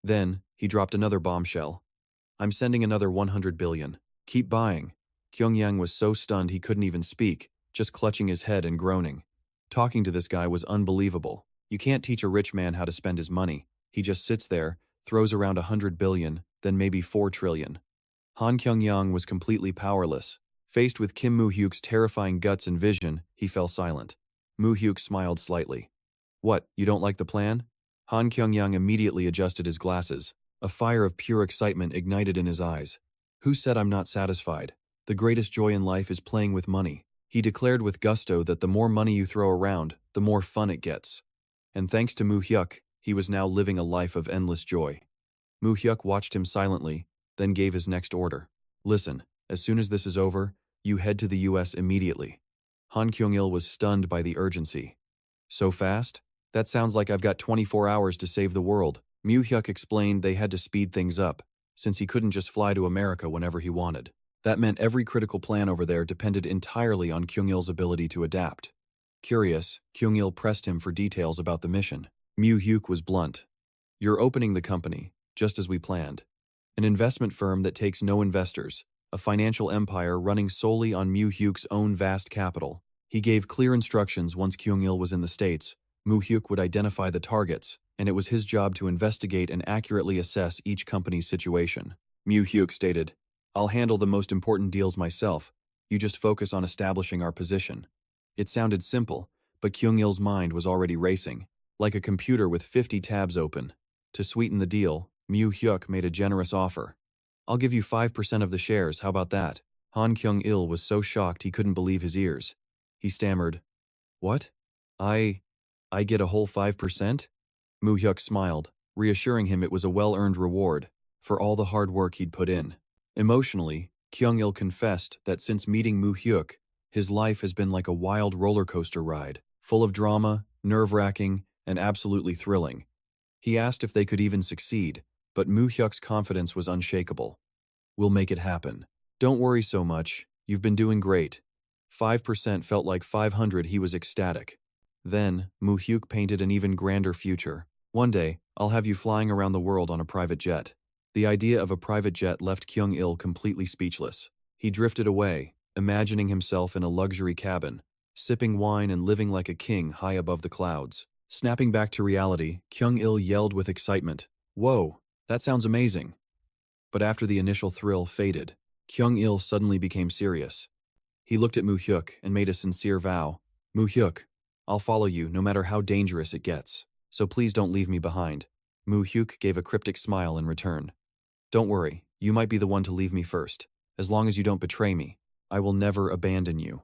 Then, he dropped another bombshell. "I'm sending another 100 billion. Keep buying." Kyung-yang was so stunned he couldn't even speak, just clutching his head and groaning. Talking to this guy was unbelievable. You can't teach a rich man how to spend his money. He just sits there, throws around 100 billion, then maybe 4 trillion. Han Kyung-yang was completely powerless. Faced with Mu Hyuk's terrifying guts and vision, he fell silent. Mu Hyuk smiled slightly. "What, you don't like the plan?" Han Kyung-yang immediately adjusted his glasses. A fire of pure excitement ignited in his eyes. "Who said I'm not satisfied? The greatest joy in life is playing with money." He declared with gusto that the more money you throw around, the more fun it gets. And thanks to Mu Hyuk, he was now living a life of endless joy. Mu Hyuk watched him silently, then gave his next order. "Listen, as soon as this is over, you head to the US immediately." Han Kyung-il was stunned by the urgency. "So fast? That sounds like I've got 24 hours to save the world." Mu Hyuk explained they had to speed things up, since he couldn't just fly to America whenever he wanted. That meant every critical plan over there depended entirely on Kyung-il's ability to adapt. Curious, Kyung-il pressed him for details about the mission. Mu Hyuk was blunt. "You're opening the company, just as we planned. An investment firm that takes no investors, a financial empire running solely on Mu Hyuk's own vast capital." He gave clear instructions once Kyung-il was in the States. Mu Hyuk would identify the targets, and it was his job to investigate and accurately assess each company's situation. Mu Hyuk stated, "I'll handle the most important deals myself. You just focus on establishing our position." It sounded simple, but Kyung-il's mind was already racing, like a computer with 50 tabs open. To sweeten the deal, Mu Hyuk made a generous offer. "I'll give you 5% of the shares, how about that?" Han Kyung-il was so shocked he couldn't believe his ears. He stammered, "What? I get a whole 5%? Mu Hyuk smiled, reassuring him it was a well-earned reward for all the hard work he'd put in. Emotionally, Kyung-il confessed that since meeting Mu Hyuk, his life has been like a wild roller coaster ride, full of drama, nerve-wracking, and absolutely thrilling. He asked if they could even succeed, But Mu Hyuk's confidence was unshakable. We'll make it happen. Don't worry so much, you've been doing great. 5% felt like 500, he was ecstatic. Then, Mu Hyuk painted an even grander future. One day, I'll have you flying around the world on a private jet. The idea of a private jet left Kyung-il completely speechless. He drifted away, imagining himself in a luxury cabin, sipping wine and living like a king high above the clouds. Snapping back to reality, Kyung-il yelled with excitement, "Whoa, that sounds amazing." But after the initial thrill faded, Kyung-il suddenly became serious. He looked at Mu Hyuk and made a sincere vow. "Mu Hyuk, I'll follow you no matter how dangerous it gets, so please don't leave me behind." Mu Hyuk gave a cryptic smile in return. "Don't worry, you might be the one to leave me first. As long as you don't betray me, I will never abandon you."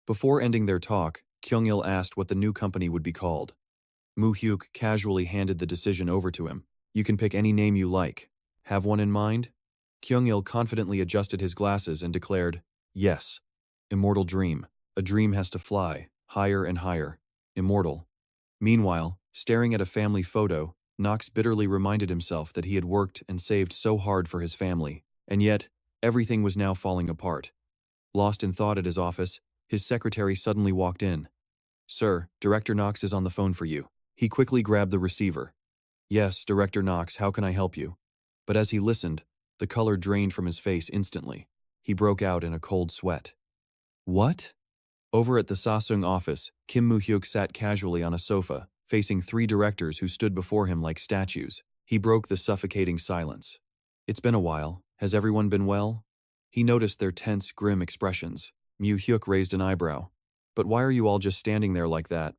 Before ending their talk, Kyung-il asked what the new company would be called. Mu Hyuk casually handed the decision over to him. "You can pick any name you like. Have one in mind?" Kyung-il confidently adjusted his glasses and declared, "Yes. Immortal Dream. A dream has to fly, higher and higher. Immortal." Meanwhile, staring at a family photo, Knox bitterly reminded himself that he had worked and saved so hard for his family, and yet, everything was now falling apart. Lost in thought at his office, his secretary suddenly walked in. "Sir, Director Knox is on the phone for you." He quickly grabbed the receiver. "Yes, Director Knox, how can I help you?" But as he listened, the color drained from his face instantly. He broke out in a cold sweat. "What?" Over at the Sasung office, Kim Mu Hyuk sat casually on a sofa, facing 3 directors who stood before him like statues. He broke the suffocating silence. "It's been a while. Has everyone been well?" He noticed their tense, grim expressions. Mu Hyuk raised an eyebrow. "But why are you all just standing there like that?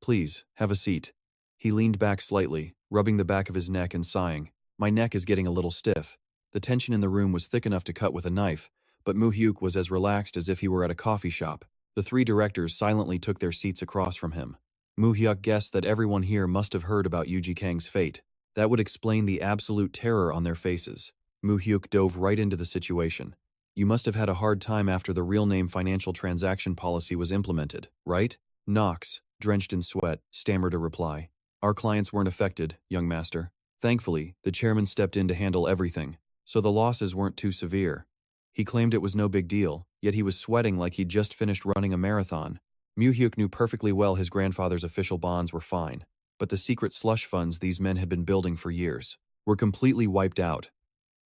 Please, have a seat." He leaned back slightly, rubbing the back of his neck and sighing. "My neck is getting a little stiff." The tension in the room was thick enough to cut with a knife, but Mu Hyuk was as relaxed as if he were at a coffee shop. The 3 directors silently took their seats across from him. Mu Hyuk guessed that everyone here must have heard about Yuji Kang's fate. That would explain the absolute terror on their faces. Mu Hyuk dove right into the situation. "You must have had a hard time after the real name financial transaction policy was implemented, right?" Knox, drenched in sweat, stammered a reply. "Our clients weren't affected, young master. Thankfully, the chairman stepped in to handle everything, so the losses weren't too severe." He claimed it was no big deal, yet he was sweating like he'd just finished running a marathon. Mu Hyuk knew perfectly well his grandfather's official bonds were fine, but the secret slush funds these men had been building for years were completely wiped out.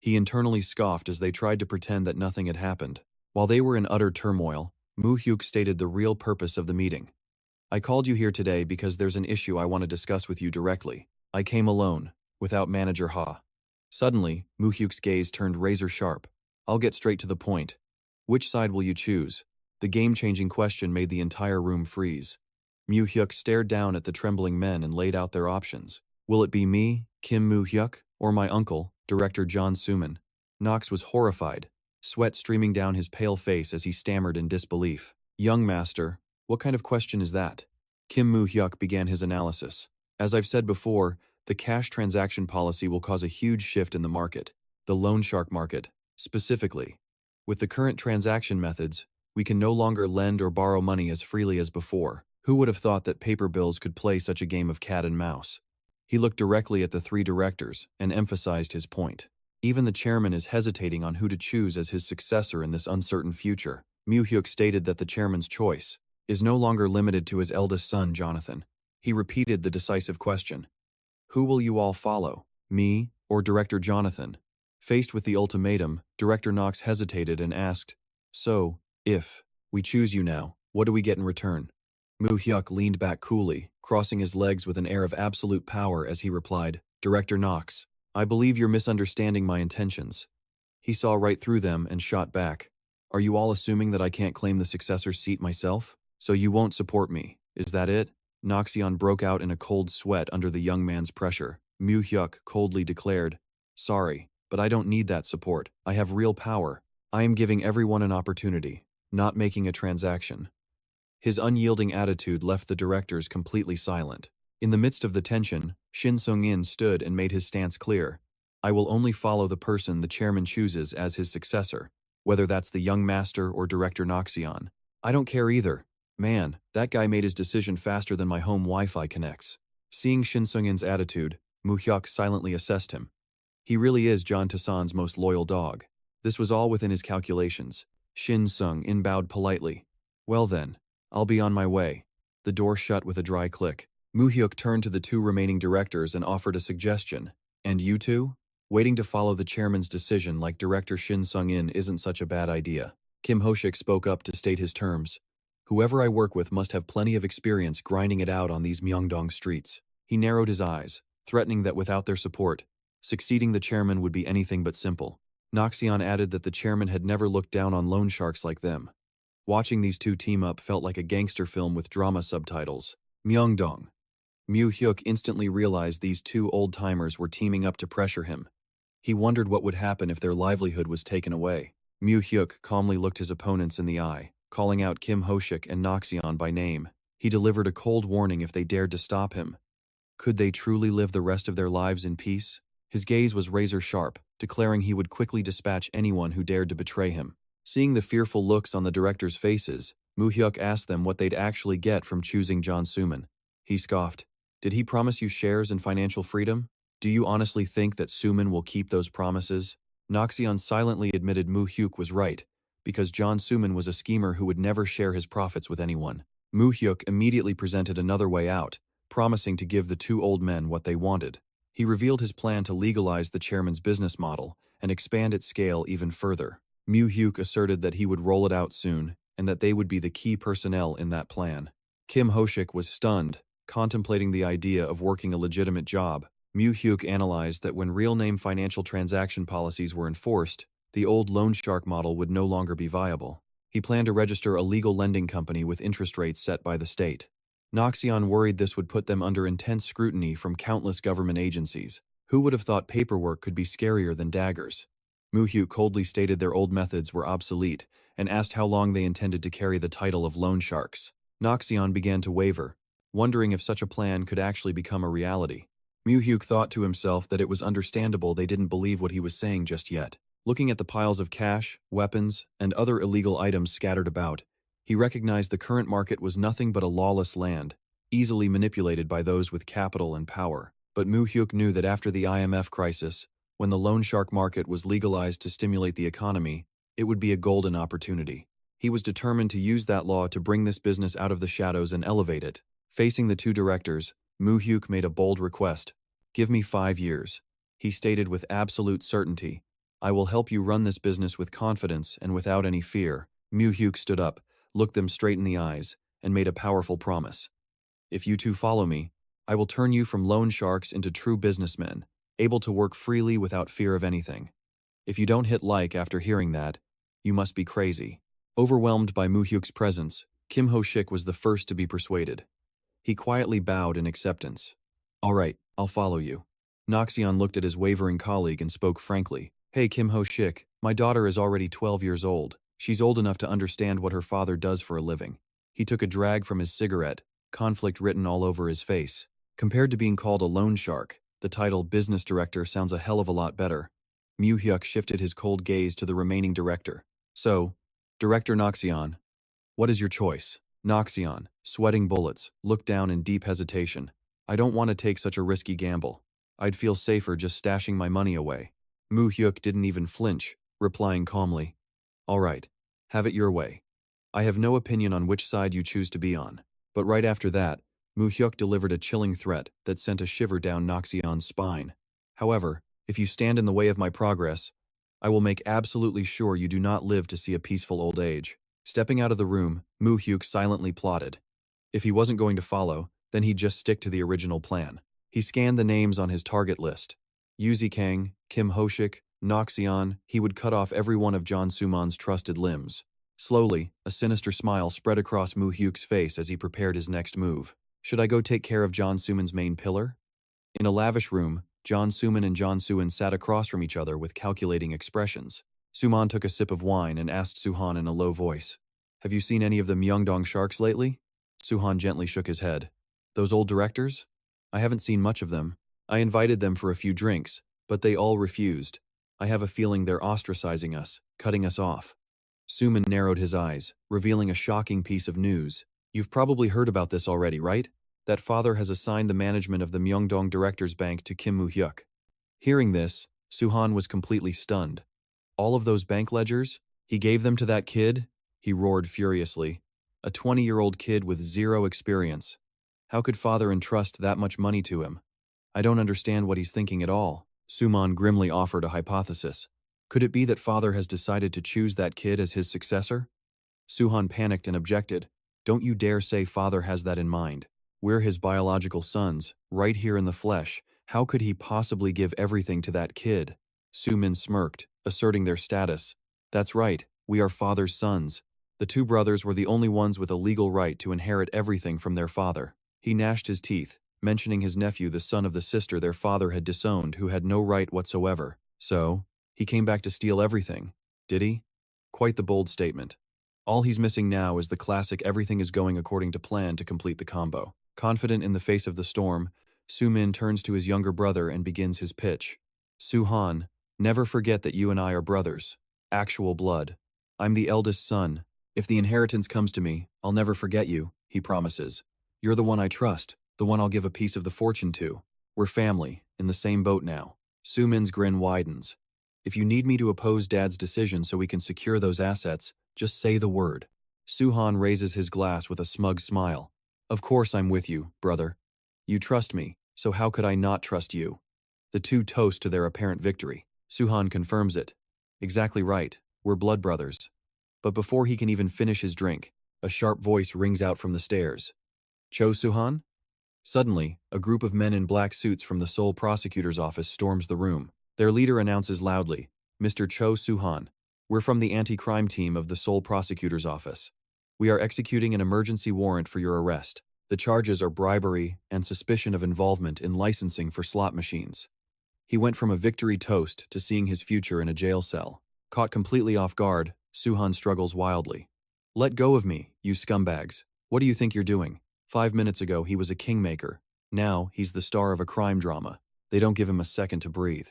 He internally scoffed as they tried to pretend that nothing had happened. While they were in utter turmoil, Mu Hyuk stated the real purpose of the meeting. "I called you here today because there's an issue I want to discuss with you directly. I came alone, without Manager Ha." Suddenly, Mu Hyuk's gaze turned razor sharp. "I'll get straight to the point. Which side will you choose?" The game-changing question made the entire room freeze. Mu Hyuk stared down at the trembling men and laid out their options. "Will it be me, Kim Mu Hyuk, or my uncle, Director John Suman?" Knox was horrified, sweat streaming down his pale face as he stammered in disbelief. "Young master, what kind of question is that?" Kim Mu Hyuk began his analysis. "As I've said before, the cash transaction policy will cause a huge shift in the market, the loan shark market, specifically. With the current transaction methods, we can no longer lend or borrow money as freely as before. Who would have thought that paper bills could play such a game of cat and mouse?" He looked directly at the 3 directors and emphasized his point. Even the chairman is hesitating on who to choose as his successor in this uncertain future. Mu Hyuk stated that the chairman's choice is no longer limited to his eldest son, Jonathan. He repeated the decisive question. "Who will you all follow, me or Director Jonathan?" Faced with the ultimatum, Director Knox hesitated and asked, "So, if we choose you now, what do we get in return?" Mu Hyuk leaned back coolly, crossing his legs with an air of absolute power as he replied, "Director Knox, I believe you're misunderstanding my intentions." He saw right through them and shot back. "Are you all assuming that I can't claim the successor's seat myself? So you won't support me, is that it?" Noxion broke out in a cold sweat under the young man's pressure. Mu Hyuk coldly declared, "Sorry, but I don't need that support. I have real power. I am giving everyone an opportunity, not making a transaction." His unyielding attitude left the directors completely silent. In the midst of the tension, Shin Sung-in stood and made his stance clear. "I will only follow the person the chairman chooses as his successor, whether that's the young master or Director Noxion. I don't care either. Man, that guy made his decision faster than my home Wi-Fi connects." Seeing Shin Sung-in's attitude, Mu Hyuk silently assessed him. He really is John Tassan's most loyal dog. This was all within his calculations. Shin Sung-in bowed politely. Well then, I'll be on my way. The door shut with a dry click. Mu Hyuk turned to the two remaining directors and offered a suggestion. And you two? Waiting to follow the chairman's decision like Director Shin Sung-in isn't such a bad idea. Kim Ho-shik spoke up to state his terms. Whoever I work with must have plenty of experience grinding it out on these Myeongdong streets. He narrowed his eyes, threatening that without their support, succeeding the chairman would be anything but simple. Noxion added that the chairman had never looked down on loan sharks like them. Watching these two team up felt like a gangster film with drama subtitles. Myeongdong. Mu Hyuk instantly realized these two old-timers were teaming up to pressure him. He wondered what would happen if their livelihood was taken away. Mu Hyuk calmly looked his opponents in the eye, calling out Kim Ho-shik and Noxion by name. He delivered a cold warning if they dared to stop him. Could they truly live the rest of their lives in peace? His gaze was razor-sharp, declaring he would quickly dispatch anyone who dared to betray him. Seeing the fearful looks on the directors' faces, Mu Hyuk asked them what they'd actually get from choosing John Suman. He scoffed. Did he promise you shares and financial freedom? Do you honestly think that Suman will keep those promises? Noxion silently admitted Mu Hyuk was right, because John Suman was a schemer who would never share his profits with anyone. Mu Hyuk immediately presented another way out, promising to give the two old men what they wanted. He revealed his plan to legalize the chairman's business model and expand its scale even further. Mu Hyuk asserted that he would roll it out soon and that they would be the key personnel in that plan. Kim Ho-shik was stunned, contemplating the idea of working a legitimate job. Mu Hyuk analyzed that when real-name financial transaction policies were enforced, the old loan shark model would no longer be viable. He planned to register a legal lending company with interest rates set by the state. Noxion worried this would put them under intense scrutiny from countless government agencies. Who would have thought paperwork could be scarier than daggers? Mu Hyuk coldly stated their old methods were obsolete and asked how long they intended to carry the title of loan sharks. Noxion began to waver, wondering if such a plan could actually become a reality. Mu Hyuk thought to himself that it was understandable they didn't believe what he was saying just yet. Looking at the piles of cash, weapons, and other illegal items scattered about, he recognized the current market was nothing but a lawless land, easily manipulated by those with capital and power. But Mu Hyuk knew that after the IMF crisis, when the loan shark market was legalized to stimulate the economy, it would be a golden opportunity. He was determined to use that law to bring this business out of the shadows and elevate it. Facing the two directors, Mu Hyuk made a bold request. "Give me 5 years," he stated with absolute certainty. "I will help you run this business with confidence and without any fear." Mu Hyuk stood up, looked them straight in the eyes, and made a powerful promise. "If you two follow me, I will turn you from loan sharks into true businessmen, able to work freely without fear of anything." If you don't hit like after hearing that, you must be crazy. Overwhelmed by Mu Hyuk's presence, Kim Ho-shik was the first to be persuaded. He quietly bowed in acceptance. "All right, I'll follow you." Noxion looked at his wavering colleague and spoke frankly. "Hey Kim Ho-shik, my daughter is already 12 years old. She's old enough to understand what her father does for a living." He took a drag from his cigarette, conflict written all over his face. Compared to being called a loan shark, the title business director sounds a hell of a lot better. Mu Hyuk shifted his cold gaze to the remaining director. "So, Director Noxion, what is your choice?" Noxion, sweating bullets, looked down in deep hesitation. "I don't want to take such a risky gamble. I'd feel safer just stashing my money away." Mu Hyuk didn't even flinch, replying calmly, "All right, have it your way. I have no opinion on which side you choose to be on." But right after that, Mu Hyuk delivered a chilling threat that sent a shiver down Noxion's spine. "However, if you stand in the way of my progress, I will make absolutely sure you do not live to see a peaceful old age." Stepping out of the room, Mu Hyuk silently plotted. If he wasn't going to follow, then he'd just stick to the original plan. He scanned the names on his target list. Yuzi Kang, Kim Ho-shik, Noxion. He would cut off every one of John Suman's trusted limbs. Slowly, a sinister smile spread across Mu Hyuk's face as he prepared his next move. Should I go take care of John Suman's main pillar? In a lavish room, John Suman and John Suan sat across from each other with calculating expressions. Suman took a sip of wine and asked Suhan in a low voice, "Have you seen any of the Myeongdong sharks lately?" Suhan gently shook his head. "Those old directors? I haven't seen much of them. I invited them for a few drinks, but they all refused. I have a feeling they're ostracizing us, cutting us off." Suman narrowed his eyes, revealing a shocking piece of news. "You've probably heard about this already, right? That father has assigned the management of the Myeongdong Directors Bank to Kim Mu Hyuk." Hearing this, Suhan was completely stunned. All of those bank ledgers? He gave them to that kid? He roared furiously. A 20-year-old kid with zero experience. How could father entrust that much money to him? I don't understand what he's thinking at all. Suman grimly offered a hypothesis. Could it be that father has decided to choose that kid as his successor? Suhan panicked and objected. Don't you dare say father has that in mind. We're his biological sons, right here in the flesh. How could he possibly give everything to that kid? Sumin smirked, asserting their status. That's right, we are father's sons. The two brothers were the only ones with a legal right to inherit everything from their father. He gnashed his teeth, mentioning his nephew, the son of the sister their father had disowned, who had no right whatsoever. So, he came back to steal everything, did he? Quite the bold statement. All he's missing now is the classic everything is going according to plan to complete the combo. Confident in the face of the storm, Su-min turns to his younger brother and begins his pitch. Su-han, never forget that you and I are brothers. Actual blood. I'm the eldest son. If the inheritance comes to me, I'll never forget you, he promises. You're the one I trust, the one I'll give a piece of the fortune to. We're family, in the same boat now. Su-min's grin widens. If you need me to oppose Dad's decision so we can secure those assets, just say the word. Su-han raises his glass with a smug smile. Of course I'm with you, brother. You trust me, so how could I not trust you? The two toast to their apparent victory. Su-han confirms it. Exactly right, we're blood brothers. But before he can even finish his drink, a sharp voice rings out from the stairs. Cho Su-han? Suddenly, a group of men in black suits from the Seoul prosecutor's office storms the room. Their leader announces loudly, Mr. Cho Su-han, we're from the anti-crime team of the Seoul prosecutor's office. We are executing an emergency warrant for your arrest. The charges are bribery and suspicion of involvement in licensing for slot machines. He went from a victory toast to seeing his future in a jail cell. Caught completely off guard, Su-han struggles wildly. Let go of me, you scumbags. What do you think you're doing? 5 minutes ago he was a kingmaker. Now he's the star of a crime drama. They don't give him a second to breathe.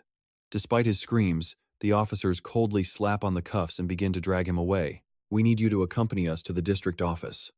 Despite his screams, the officers coldly slap on the cuffs and begin to drag him away. We need you to accompany us to the district office.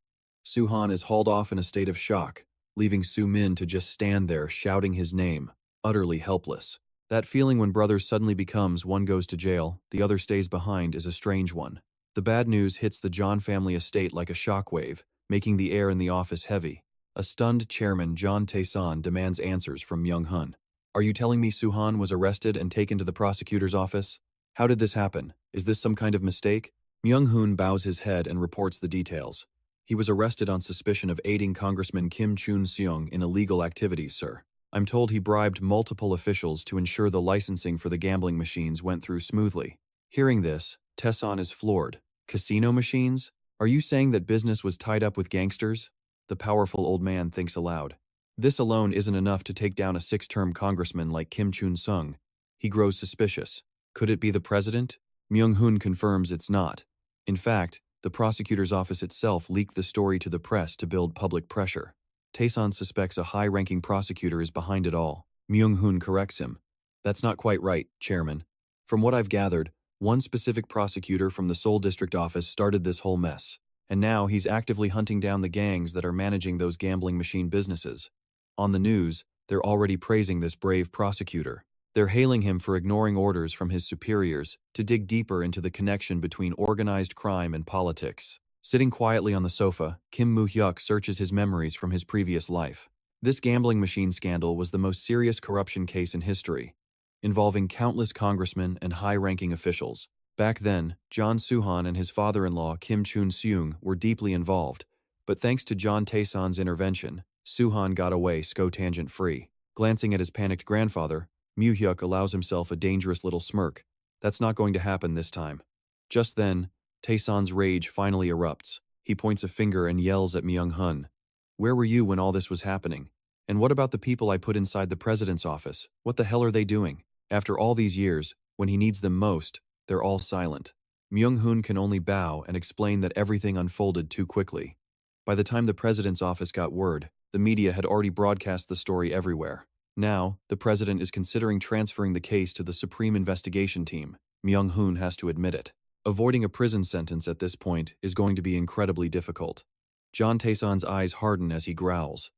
Su-han is hauled off in a state of shock, leaving Su-min to just stand there shouting his name, utterly helpless. That feeling when brothers suddenly becomes one goes to jail, the other stays behind is a strange one. The bad news hits the John family estate like a shockwave, making the air in the office heavy. A stunned chairman, John Tae-san, demands answers from Myung-hun. Are you telling me Su-han was arrested and taken to the prosecutor's office? How did this happen? Is this some kind of mistake? Myung-hun bows his head and reports the details. He was arrested on suspicion of aiding Congressman Kim Chun-seung in illegal activities, sir. I'm told he bribed multiple officials to ensure the licensing for the gambling machines went through smoothly. Hearing this, Tae-san is floored. Casino machines? Are you saying that business was tied up with gangsters? The powerful old man thinks aloud. This alone isn't enough to take down a 6-term congressman like Kim Chun-seung. He grows suspicious. Could it be the president? Myung-hun confirms it's not. In fact, the prosecutor's office itself leaked the story to the press to build public pressure. Tae-san suspects a high-ranking prosecutor is behind it all. Myung-hun corrects him. That's not quite right, Chairman. From what I've gathered, one specific prosecutor from the Seoul district office started this whole mess. And now he's actively hunting down the gangs that are managing those gambling machine businesses. On the news, they're already praising this brave prosecutor. They're hailing him for ignoring orders from his superiors to dig deeper into the connection between organized crime and politics. Sitting quietly on the sofa, Mu Hyuk searches his memories from his previous life. This gambling machine scandal was the most serious corruption case in history, involving countless congressmen and high-ranking officials. Back then, John Su-han and his father-in-law Kim Chun-seung were deeply involved, but thanks to John Tae-san's intervention, Su-han got away tangent-free. Glancing at his panicked grandfather, Mu Hyuk allows himself a dangerous little smirk. That's not going to happen this time. Just then, Tae-san's rage finally erupts. He points a finger and yells at Myung-hun. Where were you when all this was happening? And what about the people I put inside the president's office? What the hell are they doing? After all these years, when he needs them most, they're all silent. Myung-hun can only bow and explain that everything unfolded too quickly. By the time the president's office got word, the media had already broadcast the story everywhere. Now, the president is considering transferring the case to the Supreme Investigation Team. Myung-hun has to admit it. Avoiding a prison sentence at this point is going to be incredibly difficult. John Tae-san's eyes harden as he growls.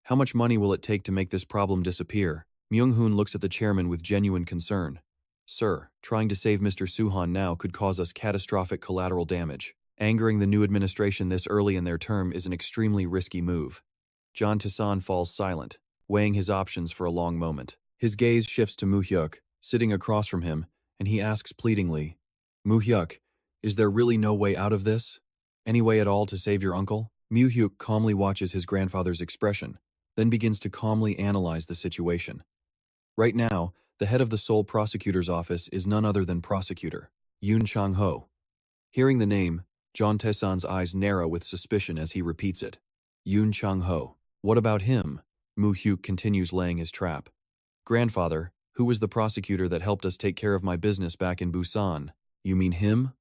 How much money will it take to make this problem disappear? Myung-hun looks at the chairman with genuine concern. Sir, trying to save Mr. Suhan now could cause us catastrophic collateral damage. Angering the new administration this early in their term is an extremely risky move. John Tae-san falls silent, weighing his options for a long moment. His gaze shifts to Mu Hyuk, sitting across from him, and he asks pleadingly, Mu Hyuk, is there really no way out of this? Any way at all to save your uncle? Mu Hyuk calmly watches his grandfather's expression, then begins to calmly analyze the situation. Right now, the head of the Seoul prosecutor's office is none other than prosecutor Yoon Chang-ho. Hearing the name, John Tae-san's eyes narrow with suspicion as he repeats it. Yoon Chang-ho. What about him? Mu Hyuk continues laying his trap. Grandfather, who was the prosecutor that helped us take care of my business back in Busan? You mean him?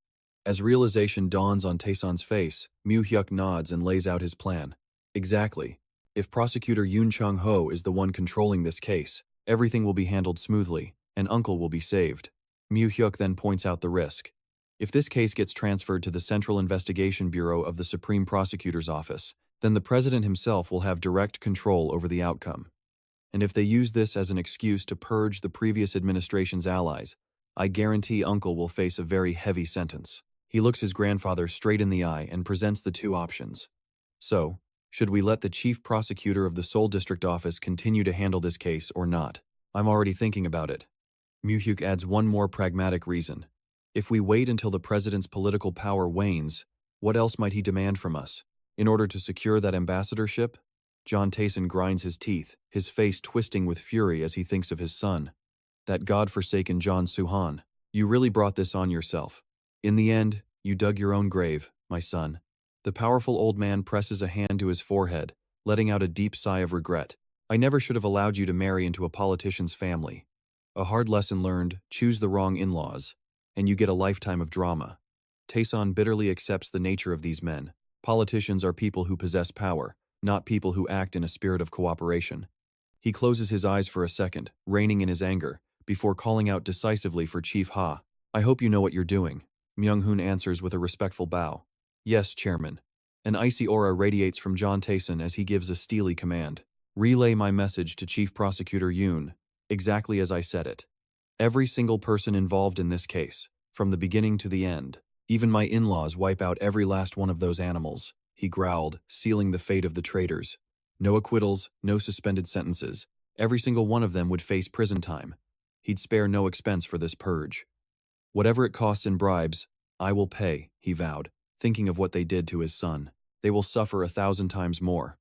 As realization dawns on Tae-san's face, Mu Hyuk nods and lays out his plan. Exactly. If prosecutor Yoon Chang-ho is the one controlling this case, everything will be handled smoothly, and uncle will be saved. Mu Hyuk then points out the risk. If this case gets transferred to the Central Investigation Bureau of the Supreme Prosecutor's Office, then the president himself will have direct control over the outcome. And if they use this as an excuse to purge the previous administration's allies, I guarantee uncle will face a very heavy sentence. He looks his grandfather straight in the eye and presents the two options. So, should we let the chief prosecutor of the Seoul District Office continue to handle this case or not? I'm already thinking about it. Mu Hyuk adds one more pragmatic reason. If we wait until the president's political power wanes, what else might he demand from us? In order to secure that ambassadorship? John Tae-san grinds his teeth, his face twisting with fury as he thinks of his son. That godforsaken John Suhan. You really brought this on yourself. In the end, you dug your own grave, my son. The powerful old man presses a hand to his forehead, letting out a deep sigh of regret. I never should have allowed you to marry into a politician's family. A hard lesson learned, choose the wrong in-laws, and you get a lifetime of drama. Tae-san bitterly accepts the nature of these men. Politicians are people who possess power, not people who act in a spirit of cooperation. He closes his eyes for a second, reining in his anger, before calling out decisively for Chief Ha. I hope you know what you're doing. Myung-hoon answers with a respectful bow. Yes, Chairman. An icy aura radiates from John Tae-san as he gives a steely command. Relay my message to Chief Prosecutor Yoon, exactly as I said it. Every single person involved in this case, from the beginning to the end. Even my in-laws wipe out every last one of those animals, he growled, sealing the fate of the traitors. No acquittals, no suspended sentences. Every single one of them would face prison time. He'd spare no expense for this purge. Whatever it costs in bribes, I will pay, he vowed, thinking of what they did to his son. They will suffer 1,000 times more.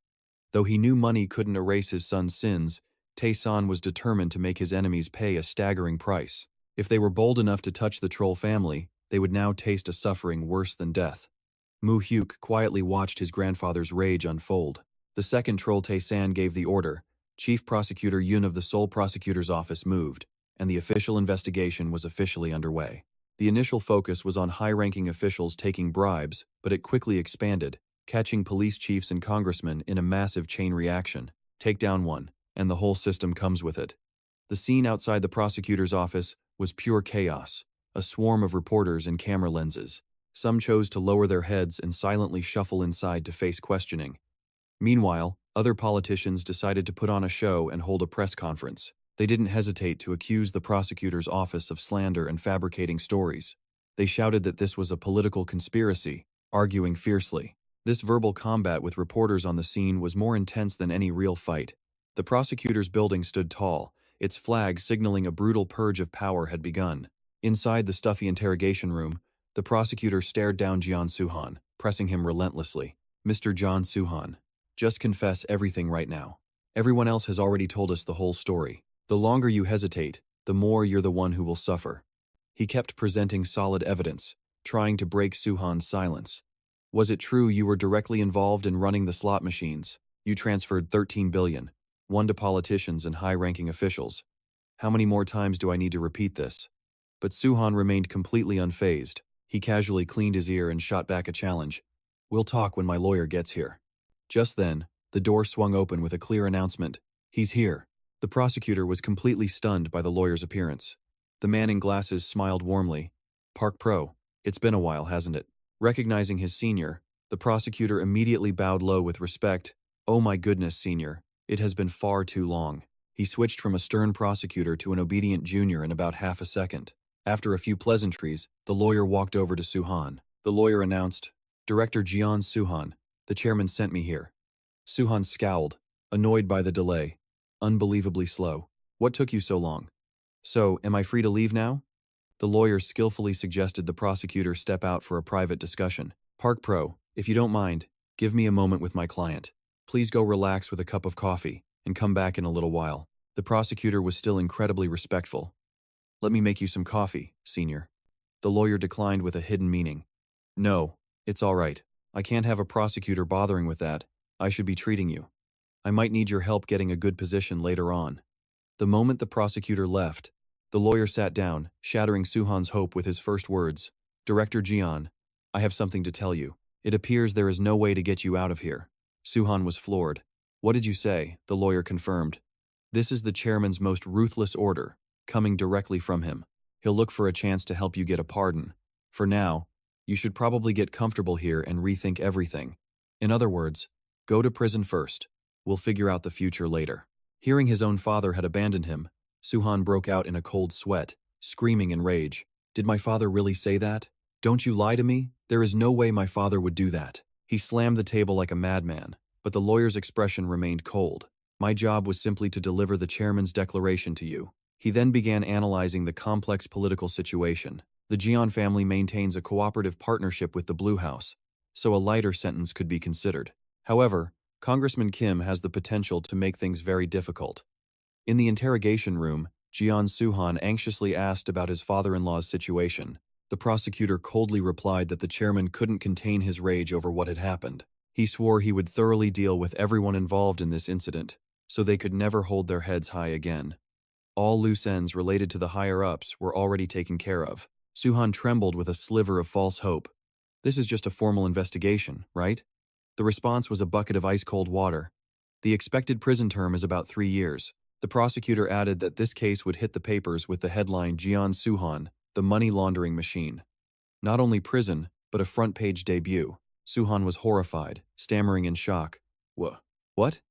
Though he knew money couldn't erase his son's sins, Tae-san was determined to make his enemies pay a staggering price. If they were bold enough to touch the troll family, they would now taste a suffering worse than death. Mu Hyuk quietly watched his grandfather's rage unfold. The second troll Tae-san gave the order. Chief Prosecutor Yoon of the Seoul Prosecutor's Office moved, and the official investigation was officially underway. The initial focus was on high-ranking officials taking bribes, but it quickly expanded, catching police chiefs and congressmen in a massive chain reaction. Take down one, and the whole system comes with it. The scene outside the prosecutor's office was pure chaos, a swarm of reporters and camera lenses. Some chose to lower their heads and silently shuffle inside to face questioning. Meanwhile, other politicians decided to put on a show and hold a press conference. They didn't hesitate to accuse the prosecutor's office of slander and fabricating stories. They shouted that this was a political conspiracy, arguing fiercely. This verbal combat with reporters on the scene was more intense than any real fight. The prosecutor's building stood tall, its flag signaling a brutal purge of power had begun. Inside the stuffy interrogation room, the prosecutor stared down Jeon Suhan, pressing him relentlessly. Mr. John Suhan, just confess everything right now. Everyone else has already told us the whole story. The longer you hesitate, the more you're the one who will suffer. He kept presenting solid evidence, trying to break Suhan's silence. Was it true you were directly involved in running the slot machines? You transferred 13 billion, one to politicians and high-ranking officials. How many more times do I need to repeat this? But Suhan remained completely unfazed. He casually cleaned his ear and shot back a challenge. We'll talk when my lawyer gets here. Just then, the door swung open with a clear announcement. He's here. The prosecutor was completely stunned by the lawyer's appearance. The man in glasses smiled warmly. Park Pro, it's been a while, hasn't it? Recognizing his senior, the prosecutor immediately bowed low with respect. Oh my goodness, senior, it has been far too long. He switched from a stern prosecutor to an obedient junior in about half a second. After a few pleasantries, the lawyer walked over to Suhan. The lawyer announced, "Director Jian Suhan, the chairman sent me here." Suhan scowled, annoyed by the delay. Unbelievably slow. "What took you so long?" "So, am I free to leave now?" The lawyer skillfully suggested the prosecutor step out for a private discussion. "Park Pro, if you don't mind, give me a moment with my client. Please go relax with a cup of coffee, and come back in a little while." The prosecutor was still incredibly respectful. "Let me make you some coffee, senior." The lawyer declined with a hidden meaning. "No, it's all right. I can't have a prosecutor bothering with that. I should be treating you. I might need your help getting a good position later on." The moment the prosecutor left, the lawyer sat down, shattering Suhan's hope with his first words. "Director Jian, I have something to tell you. It appears there is no way to get you out of here." Suhan was floored. "What did you say?" The lawyer confirmed. "This is the chairman's most ruthless order, coming directly from him. He'll look for a chance to help you get a pardon. For now, you should probably get comfortable here and rethink everything. In other words, go to prison first. We'll figure out the future later." Hearing his own father had abandoned him, Suhan broke out in a cold sweat, screaming in rage. "Did my father really say that? Don't you lie to me? There is no way my father would do that." He slammed the table like a madman, but the lawyer's expression remained cold. "My job was simply to deliver the chairman's declaration to you." He then began analyzing the complex political situation. The Jian family maintains a cooperative partnership with the Blue House, so a lighter sentence could be considered. However, Congressman Kim has the potential to make things very difficult. In the interrogation room, Jian Suhan anxiously asked about his father-in-law's situation. The prosecutor coldly replied that the chairman couldn't contain his rage over what had happened. He swore he would thoroughly deal with everyone involved in this incident, so they could never hold their heads high again. All loose ends related to the higher-ups were already taken care of. Suhan trembled with a sliver of false hope. "This is just a formal investigation, right?" The response was a bucket of ice-cold water. "The expected prison term is about 3 years. The prosecutor added that this case would hit the papers with the headline Jian Suhan, the money laundering machine. Not only prison, but a front-page debut. Suhan was horrified, stammering in shock. What?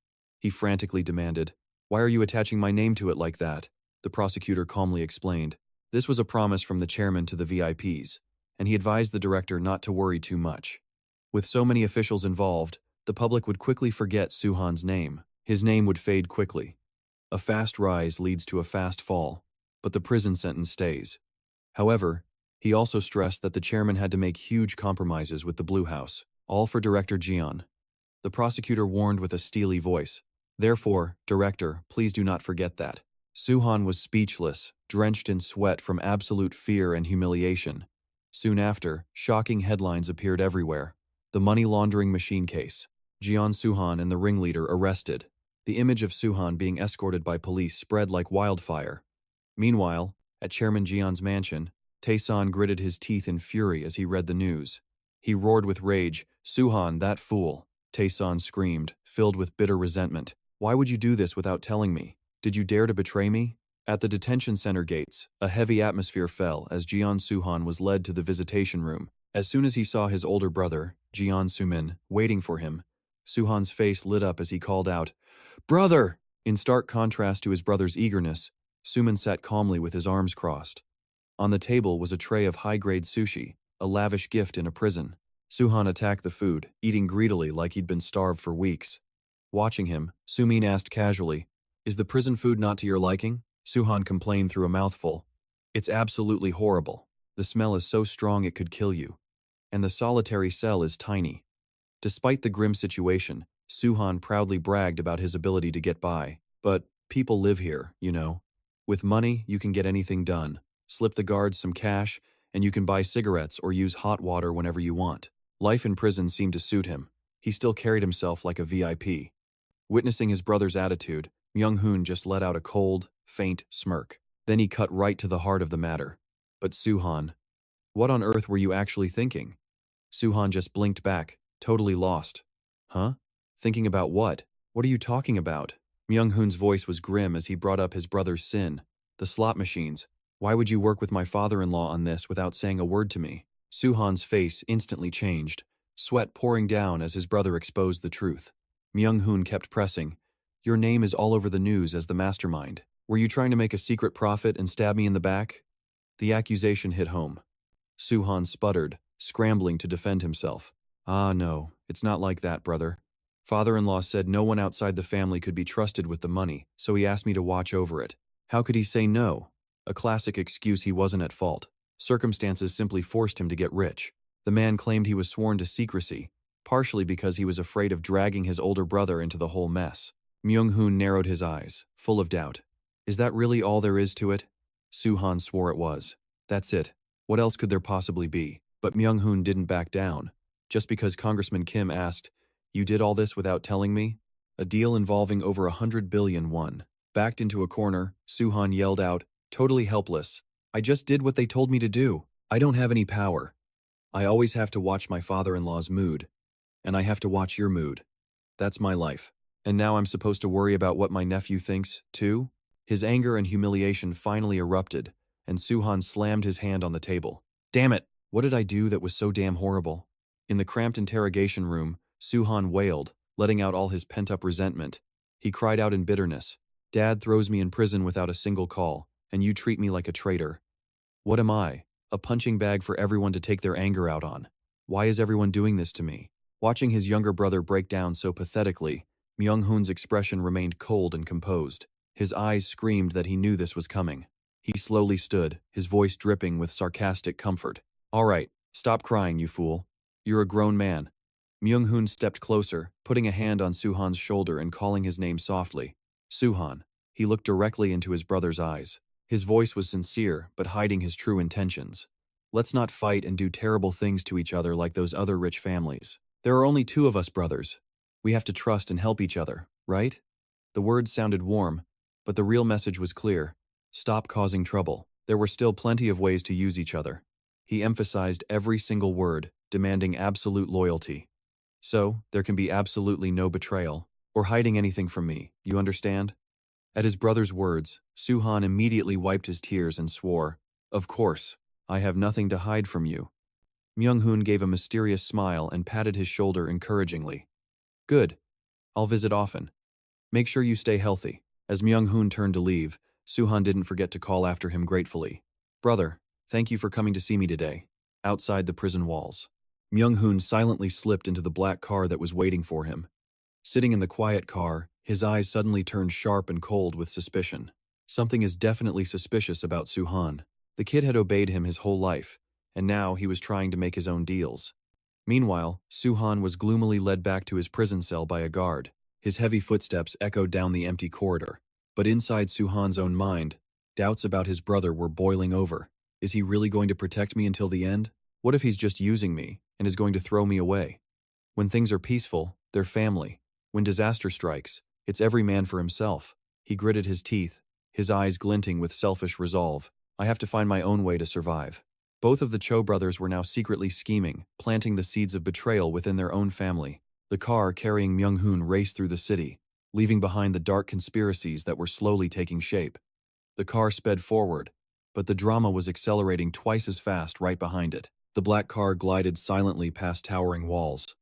He frantically demanded. "Why are you attaching my name to it like that?" The prosecutor calmly explained. This was a promise from the chairman to the VIPs, and he advised the director not to worry too much. With so many officials involved, the public would quickly forget Suhan's name. His name would fade quickly. A fast rise leads to a fast fall, but the prison sentence stays. However, he also stressed that the chairman had to make huge compromises with the Blue House, all for Director Jian. The prosecutor warned with a steely voice. "Therefore, Director, please do not forget that." Suhan was speechless, drenched in sweat from absolute fear and humiliation. Soon after, shocking headlines appeared everywhere. The money laundering machine case. Jian Suhan and the ringleader arrested. The image of Suhan being escorted by police spread like wildfire. Meanwhile, at Chairman Jian's mansion, Tae-san gritted his teeth in fury as he read the news. He roared with rage, "Suhan, that fool!" Tae-san screamed, filled with bitter resentment. "Why would you do this without telling me? Did you dare to betray me?" At the detention center gates, a heavy atmosphere fell as Jian Suhan was led to the visitation room. As soon as he saw his older brother, Jian Sumin, waiting for him, Suhan's face lit up as he called out, "Brother!" In stark contrast to his brother's eagerness, Sumin sat calmly with his arms crossed. On the table was a tray of high-grade sushi, a lavish gift in a prison. Suhan attacked the food, eating greedily like he'd been starved for weeks. Watching him, Sumin asked casually, "Is the prison food not to your liking?" Suhan complained through a mouthful. "It's absolutely horrible. The smell is so strong it could kill you. And the solitary cell is tiny." Despite the grim situation, Suhan proudly bragged about his ability to get by. "But people live here, you know. With money, you can get anything done. Slip the guards some cash, and you can buy cigarettes or use hot water whenever you want." Life in prison seemed to suit him. He still carried himself like a VIP. Witnessing his brother's attitude, Myung-hoon just let out a cold, faint smirk. Then he cut right to the heart of the matter. "But Suhan, what on earth were you actually thinking?" Suhan just blinked back, totally lost. "Huh? Thinking about what? What are you talking about?" Myung-hoon's voice was grim as he brought up his brother's sin. "The slot machines. Why would you work with my father-in-law on this without saying a word to me?" Suhan's face instantly changed, sweat pouring down as his brother exposed the truth. Myung-hoon kept pressing. Your name is all over the news as the mastermind. Were you trying to make a secret profit and stab me in the back? The accusation hit home. Soo-han sputtered, scrambling to defend himself. Ah, no, it's not like that, brother. Father-in-law said no one outside the family could be trusted with the money, so he asked me to watch over it. How could he say no? A classic excuse he wasn't at fault. Circumstances simply forced him to get rich. The man claimed he was sworn to secrecy, partially because he was afraid of dragging his older brother into the whole mess. Myung-hoon narrowed his eyes, full of doubt. Is that really all there is to it? Soo-han swore it was. That's it. What else could there possibly be? But Myung-hoon didn't back down. Just because Congressman Kim asked, "You did all this without telling me?" A deal involving over 100 billion won. Backed into a corner, Soo-han yelled out, totally helpless. I just did what they told me to do. I don't have any power. I always have to watch my father-in-law's mood. And I have to watch your mood. That's my life. And now I'm supposed to worry about what my nephew thinks, too? His anger and humiliation finally erupted, and Soo-han slammed his hand on the table. Damn it! What did I do that was so damn horrible? In the cramped interrogation room, Soo-han wailed, letting out all his pent-up resentment. He cried out in bitterness. Dad throws me in prison without a single call, and you treat me like a traitor. What am I? A punching bag for everyone to take their anger out on. Why is everyone doing this to me? Watching his younger brother break down so pathetically, Myung-hoon's expression remained cold and composed. His eyes screamed that he knew this was coming. He slowly stood, his voice dripping with sarcastic comfort. All right, stop crying, you fool. You're a grown man. Myung-hoon stepped closer, putting a hand on Soo-han's shoulder and calling his name softly. Soo-han. He looked directly into his brother's eyes. His voice was sincere, but hiding his true intentions. Let's not fight and do terrible things to each other like those other rich families. There are only two of us brothers. We have to trust and help each other, right? The words sounded warm, but the real message was clear. Stop causing trouble. There were still plenty of ways to use each other. He emphasized every single word, demanding absolute loyalty. So, there can be absolutely no betrayal, or hiding anything from me, you understand? At his brother's words, Soo-han immediately wiped his tears and swore, Of course, I have nothing to hide from you. Myung-hoon gave a mysterious smile and patted his shoulder encouragingly. Good. I'll visit often. Make sure you stay healthy. As Myung-hoon turned to leave, Soo-han didn't forget to call after him gratefully. Brother, thank you for coming to see me today. Outside the prison walls. Myung-hoon silently slipped into the black car that was waiting for him. Sitting in the quiet car, his eyes suddenly turned sharp and cold with suspicion. Something is definitely suspicious about Soo-han. The kid had obeyed him his whole life, and now he was trying to make his own deals. Meanwhile, Soo-han was gloomily led back to his prison cell by a guard. His heavy footsteps echoed down the empty corridor. But inside Soo-han's own mind, doubts about his brother were boiling over. Is he really going to protect me until the end? What if he's just using me and is going to throw me away? When things are peaceful, they're family. When disaster strikes, it's every man for himself. He gritted his teeth, his eyes glinting with selfish resolve. I have to find my own way to survive. Both of the Cho brothers were now secretly scheming, planting the seeds of betrayal within their own family. The car carrying Myung-hoon raced through the city, leaving behind the dark conspiracies that were slowly taking shape. The car sped forward, but the drama was accelerating twice as fast right behind it. The black car glided silently past towering walls.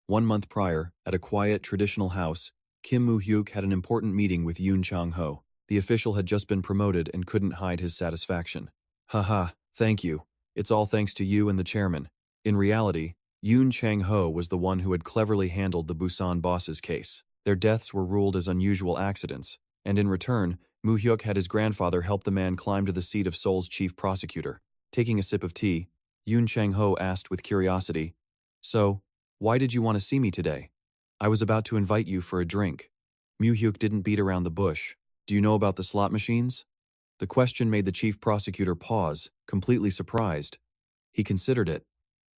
1 month prior, at a quiet, traditional house, Kim Mu Hyuk had an important meeting with Yoon Chang-ho. The official had just been promoted and couldn't hide his satisfaction. Haha, thank you. It's all thanks to you and the chairman. In reality, Yoon Chang-ho was the one who had cleverly handled the Busan bosses case. Their deaths were ruled as unusual accidents, and in return, Mu Hyuk had his grandfather help the man climb to the seat of Seoul's chief prosecutor. Taking a sip of tea, Yoon Chang-ho asked with curiosity, So, why did you want to see me today? I was about to invite you for a drink. Mu Hyuk didn't beat around the bush. Do you know about the slot machines? The question made the chief prosecutor pause, completely surprised. He considered it.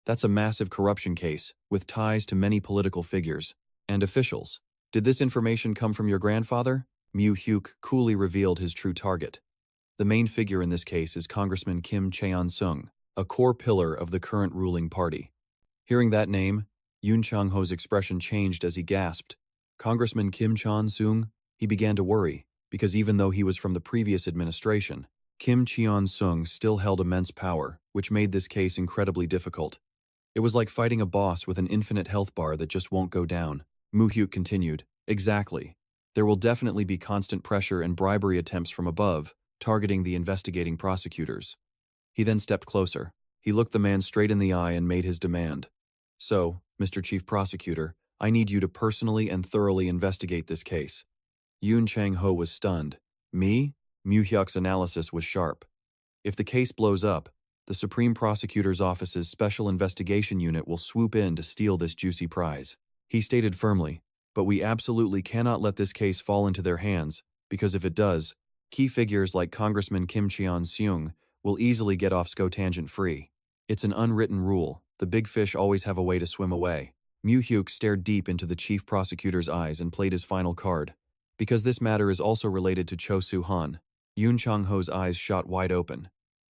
That's a massive corruption case, with ties to many political figures and officials. Did this information come from your grandfather? Mu Hyuk coolly revealed his true target. The main figure in this case is Congressman Kim Cheon-sung, a core pillar of the current ruling party. Hearing that name, Yoon Chang-ho's expression changed as he gasped. Congressman Kim Cheon-sung? He began to worry, because even though he was from the previous administration, Kim Cheon-sung still held immense power, which made this case incredibly difficult. It was like fighting a boss with an infinite health bar that just won't go down. Mu Hyuk continued, Exactly. There will definitely be constant pressure and bribery attempts from above, targeting the investigating prosecutors. He then stepped closer. He looked the man straight in the eye and made his demand. So, Mr. Chief Prosecutor, I need you to personally and thoroughly investigate this case. Yoon Chang-ho was stunned. Me? Mu Hyuk's analysis was sharp. If the case blows up, the Supreme Prosecutor's Office's Special Investigation Unit will swoop in to steal this juicy prize. He stated firmly, but we absolutely cannot let this case fall into their hands, because if it does, key figures like Congressman Kim Cheon-seung will easily get off tangent-free. It's an unwritten rule. The big fish always have a way to swim away. Mu Hyuk stared deep into the chief prosecutor's eyes and played his final card. Because this matter is also related to Cho Soo-han, Yoon Chang-ho's eyes shot wide open.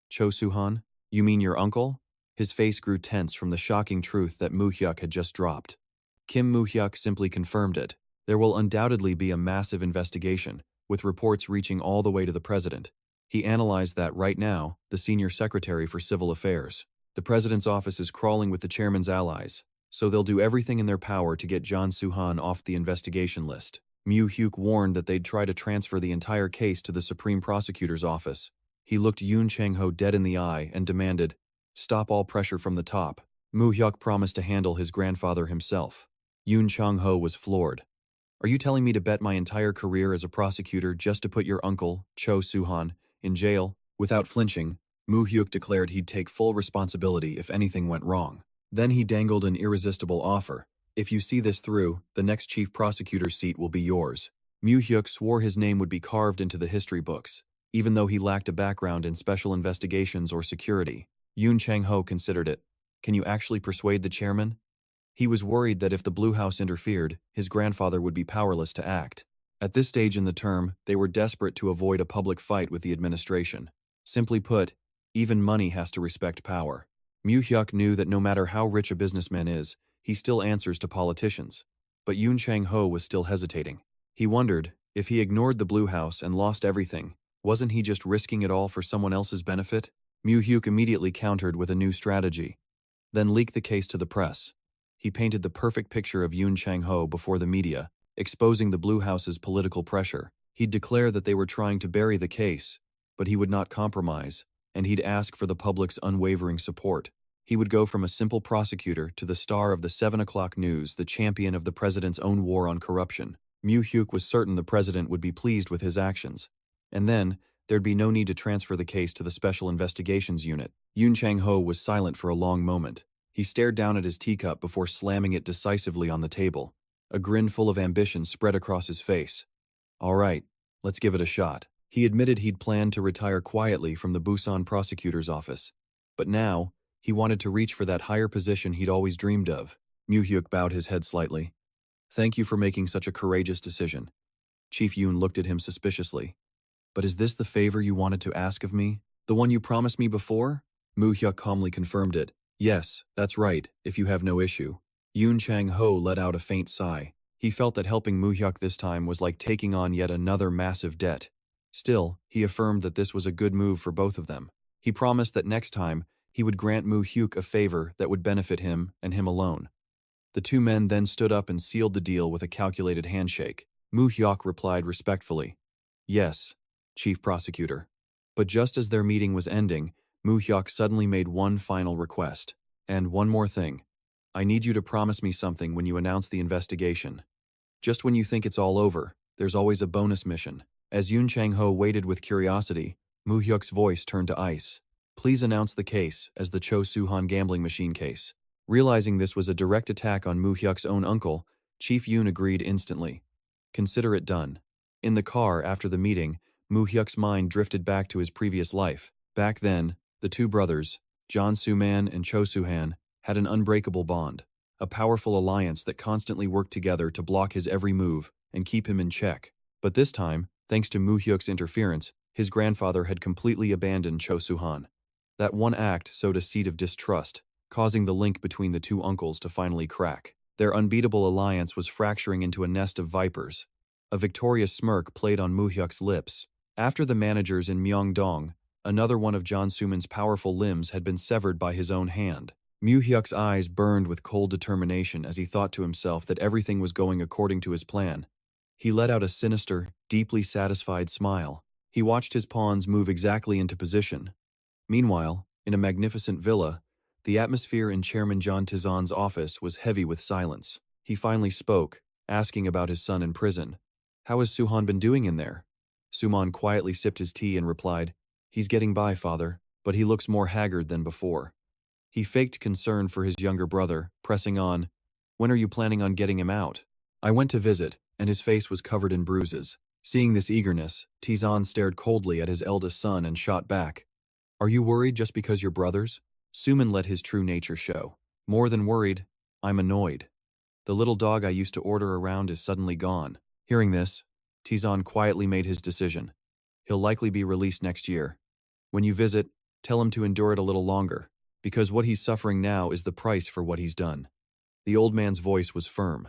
Cho Soo-han? You mean your uncle? His face grew tense from the shocking truth that Mu Hyuk had just dropped. Kim Mu Hyuk simply confirmed it. There will undoubtedly be a massive investigation, with reports reaching all the way to the president. He analyzed that right now, the senior secretary for civil affairs. The president's office is crawling with the chairman's allies, so they'll do everything in their power to get John Soo-han off the investigation list. Mu Hyuk warned that they'd try to transfer the entire case to the Supreme Prosecutor's Office. He looked Yoon Chang-ho dead in the eye and demanded, "Stop all pressure from the top." Mu Hyuk promised to handle his grandfather himself. Yoon Chang-ho was floored. "Are you telling me to bet my entire career as a prosecutor just to put your uncle, Cho Soo-han, in jail?" Without flinching, Mu Hyuk declared he'd take full responsibility if anything went wrong. Then he dangled an irresistible offer. "If you see this through, the next chief prosecutor's seat will be yours." Mu Hyuk swore his name would be carved into the history books, even though he lacked a background in special investigations or security. Yoon Chang-ho considered it. "Can you actually persuade the chairman?" He was worried that if the Blue House interfered, his grandfather would be powerless to act. At this stage in the term, they were desperate to avoid a public fight with the administration. Simply put, even money has to respect power. Mu Hyuk knew that no matter how rich a businessman is, he still answers to politicians. But Yoon Chang-ho was still hesitating. He wondered, if he ignored the Blue House and lost everything, wasn't he just risking it all for someone else's benefit? Mu Hyuk immediately countered with a new strategy. Then leak the case to the press. He painted the perfect picture of Yoon Chang-ho before the media, exposing the Blue House's political pressure. He'd declare that they were trying to bury the case, but he would not compromise, and he'd ask for the public's unwavering support. He would go from a simple prosecutor to the star of the 7 o'clock news, the champion of the president's own war on corruption. Mu Hyuk was certain the president would be pleased with his actions. And then, there'd be no need to transfer the case to the Special Investigations Unit. Yoon Chang-ho was silent for a long moment. He stared down at his teacup before slamming it decisively on the table. A grin full of ambition spread across his face. "All right, let's give it a shot." He admitted he'd planned to retire quietly from the Busan prosecutor's office. But now, he wanted to reach for that higher position he'd always dreamed of. Mu Hyuk bowed his head slightly. "Thank you for making such a courageous decision." Chief Yoon looked at him suspiciously. "But is this the favor you wanted to ask of me? The one you promised me before?" Mu Hyuk calmly confirmed it. "Yes, that's right, if you have no issue." Yoon Chang-ho let out a faint sigh. He felt that helping Mu Hyuk this time was like taking on yet another massive debt. Still, he affirmed that this was a good move for both of them. He promised that next time, he would grant Mu Hyuk a favor that would benefit him and him alone. The two men then stood up and sealed the deal with a calculated handshake. Mu Hyuk replied respectfully, "Yes, Chief Prosecutor." But just as their meeting was ending, Mu Hyuk suddenly made one final request. "And one more thing. I need you to promise me something when you announce the investigation. Just when you think it's all over, there's always a bonus mission." As Yoon Chang-ho waited with curiosity, Mu Hyuk's voice turned to ice. "Please announce the case as the Cho Soo-han gambling machine case." Realizing this was a direct attack on Mu Hyuk's own uncle, Chief Yoon agreed instantly. "Consider it done." In the car after the meeting, Mu Hyuk's mind drifted back to his previous life. Back then, the two brothers, John Soo-man and Cho Soo-han, had an unbreakable bond, a powerful alliance that constantly worked together to block his every move and keep him in check. But this time, thanks to Mu Hyuk's interference, his grandfather had completely abandoned Cho Soo-han. That one act sowed a seed of distrust, causing the link between the two uncles to finally crack. Their unbeatable alliance was fracturing into a nest of vipers. A victorious smirk played on Mu Hyuk's lips. After the managers in Myeongdong, another one of John Soo-man's powerful limbs had been severed by his own hand. Mu Hyuk's eyes burned with cold determination as he thought to himself that everything was going according to his plan. He let out a sinister, deeply satisfied smile. He watched his pawns move exactly into position. Meanwhile, in a magnificent villa, the atmosphere in Chairman John Tizan's office was heavy with silence. He finally spoke, asking about his son in prison. "How has Suhan been doing in there?" Suman quietly sipped his tea and replied, "He's getting by, father, but he looks more haggard than before." He faked concern for his younger brother, pressing on, "When are you planning on getting him out?" "I went to visit, and his face was covered in bruises." Seeing this eagerness, Tizan stared coldly at his eldest son and shot back, "Are you worried just because you're brothers?" Suman let his true nature show. "More than worried, I'm annoyed. The little dog I used to order around is suddenly gone." Hearing this, Tizan quietly made his decision. He'll likely be released next year. When you visit, tell him to endure it a little longer, because what he's suffering now is the price for what he's done. The old man's voice was firm.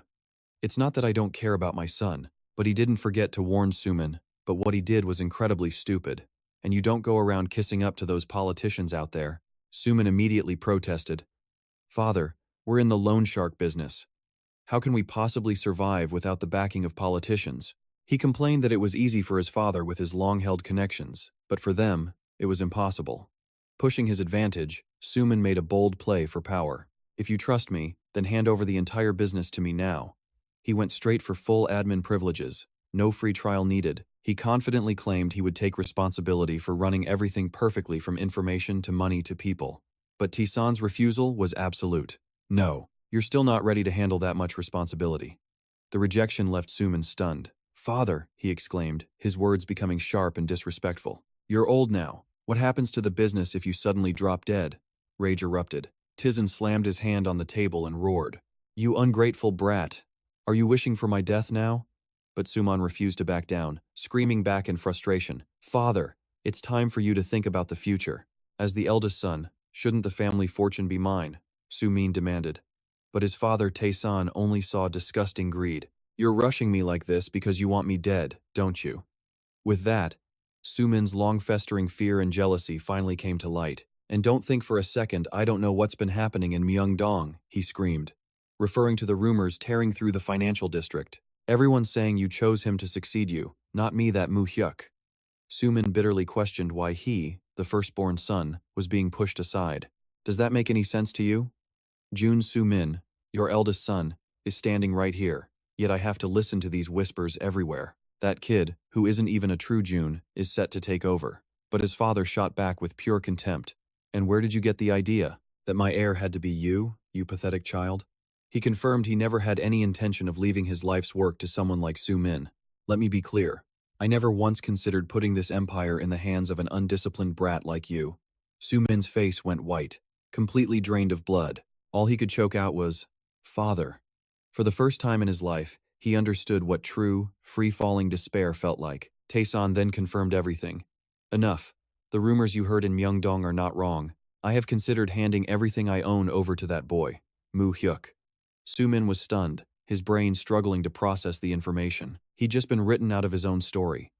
"It's not that I don't care about my son," but he didn't forget to warn Suman, "but what he did was incredibly stupid. And you don't go around kissing up to those politicians out there." Suman immediately protested. "Father, we're in the loan shark business. How can we possibly survive without the backing of politicians?" He complained that it was easy for his father with his long-held connections, but for them, it was impossible. Pushing his advantage, Suman made a bold play for power. "If you trust me, then hand over the entire business to me now." He went straight for full admin privileges, no free trial needed. He confidently claimed he would take responsibility for running everything perfectly from information to money to people. But Tisan's refusal was absolute. "No, you're still not ready to handle that much responsibility." The rejection left Suman stunned. "Father," he exclaimed, his words becoming sharp and disrespectful. "You're old now. What happens to the business if you suddenly drop dead?" Rage erupted. Tizan slammed his hand on the table and roared, "You ungrateful brat! Are you wishing for my death now?" But Suman refused to back down, screaming back in frustration, "Father, it's time for you to think about the future. As the eldest son, shouldn't the family fortune be mine?" Sumin demanded. But his father Taesan only saw disgusting greed. "You're rushing me like this because you want me dead, don't you?" With that, Sumin's long-festering fear and jealousy finally came to light. "And don't think for a second I don't know what's been happening in Myeongdong," he screamed, referring to the rumors tearing through the financial district. "Everyone's saying you chose him to succeed you, not me, that Mu Hyuk." Sumin bitterly questioned why he, the firstborn son, was being pushed aside. "Does that make any sense to you? Jun Sumin, your eldest son, is standing right here, yet I have to listen to these whispers everywhere. That kid, who isn't even a true Jun, is set to take over." But his father shot back with pure contempt. "And where did you get the idea? That my heir had to be you, you pathetic child?" He confirmed he never had any intention of leaving his life's work to someone like Sumin. "Let me be clear. I never once considered putting this empire in the hands of an undisciplined brat like you." Sumin's face went white, completely drained of blood. All he could choke out was, "Father." For the first time in his life, he understood what true, free-falling despair felt like. Taesan then confirmed everything. "Enough. The rumors you heard in Myeongdong are not wrong. I have considered handing everything I own over to that boy, Mu Hyuk." Sumin was stunned, his brain struggling to process the information. He'd just been written out of his own story.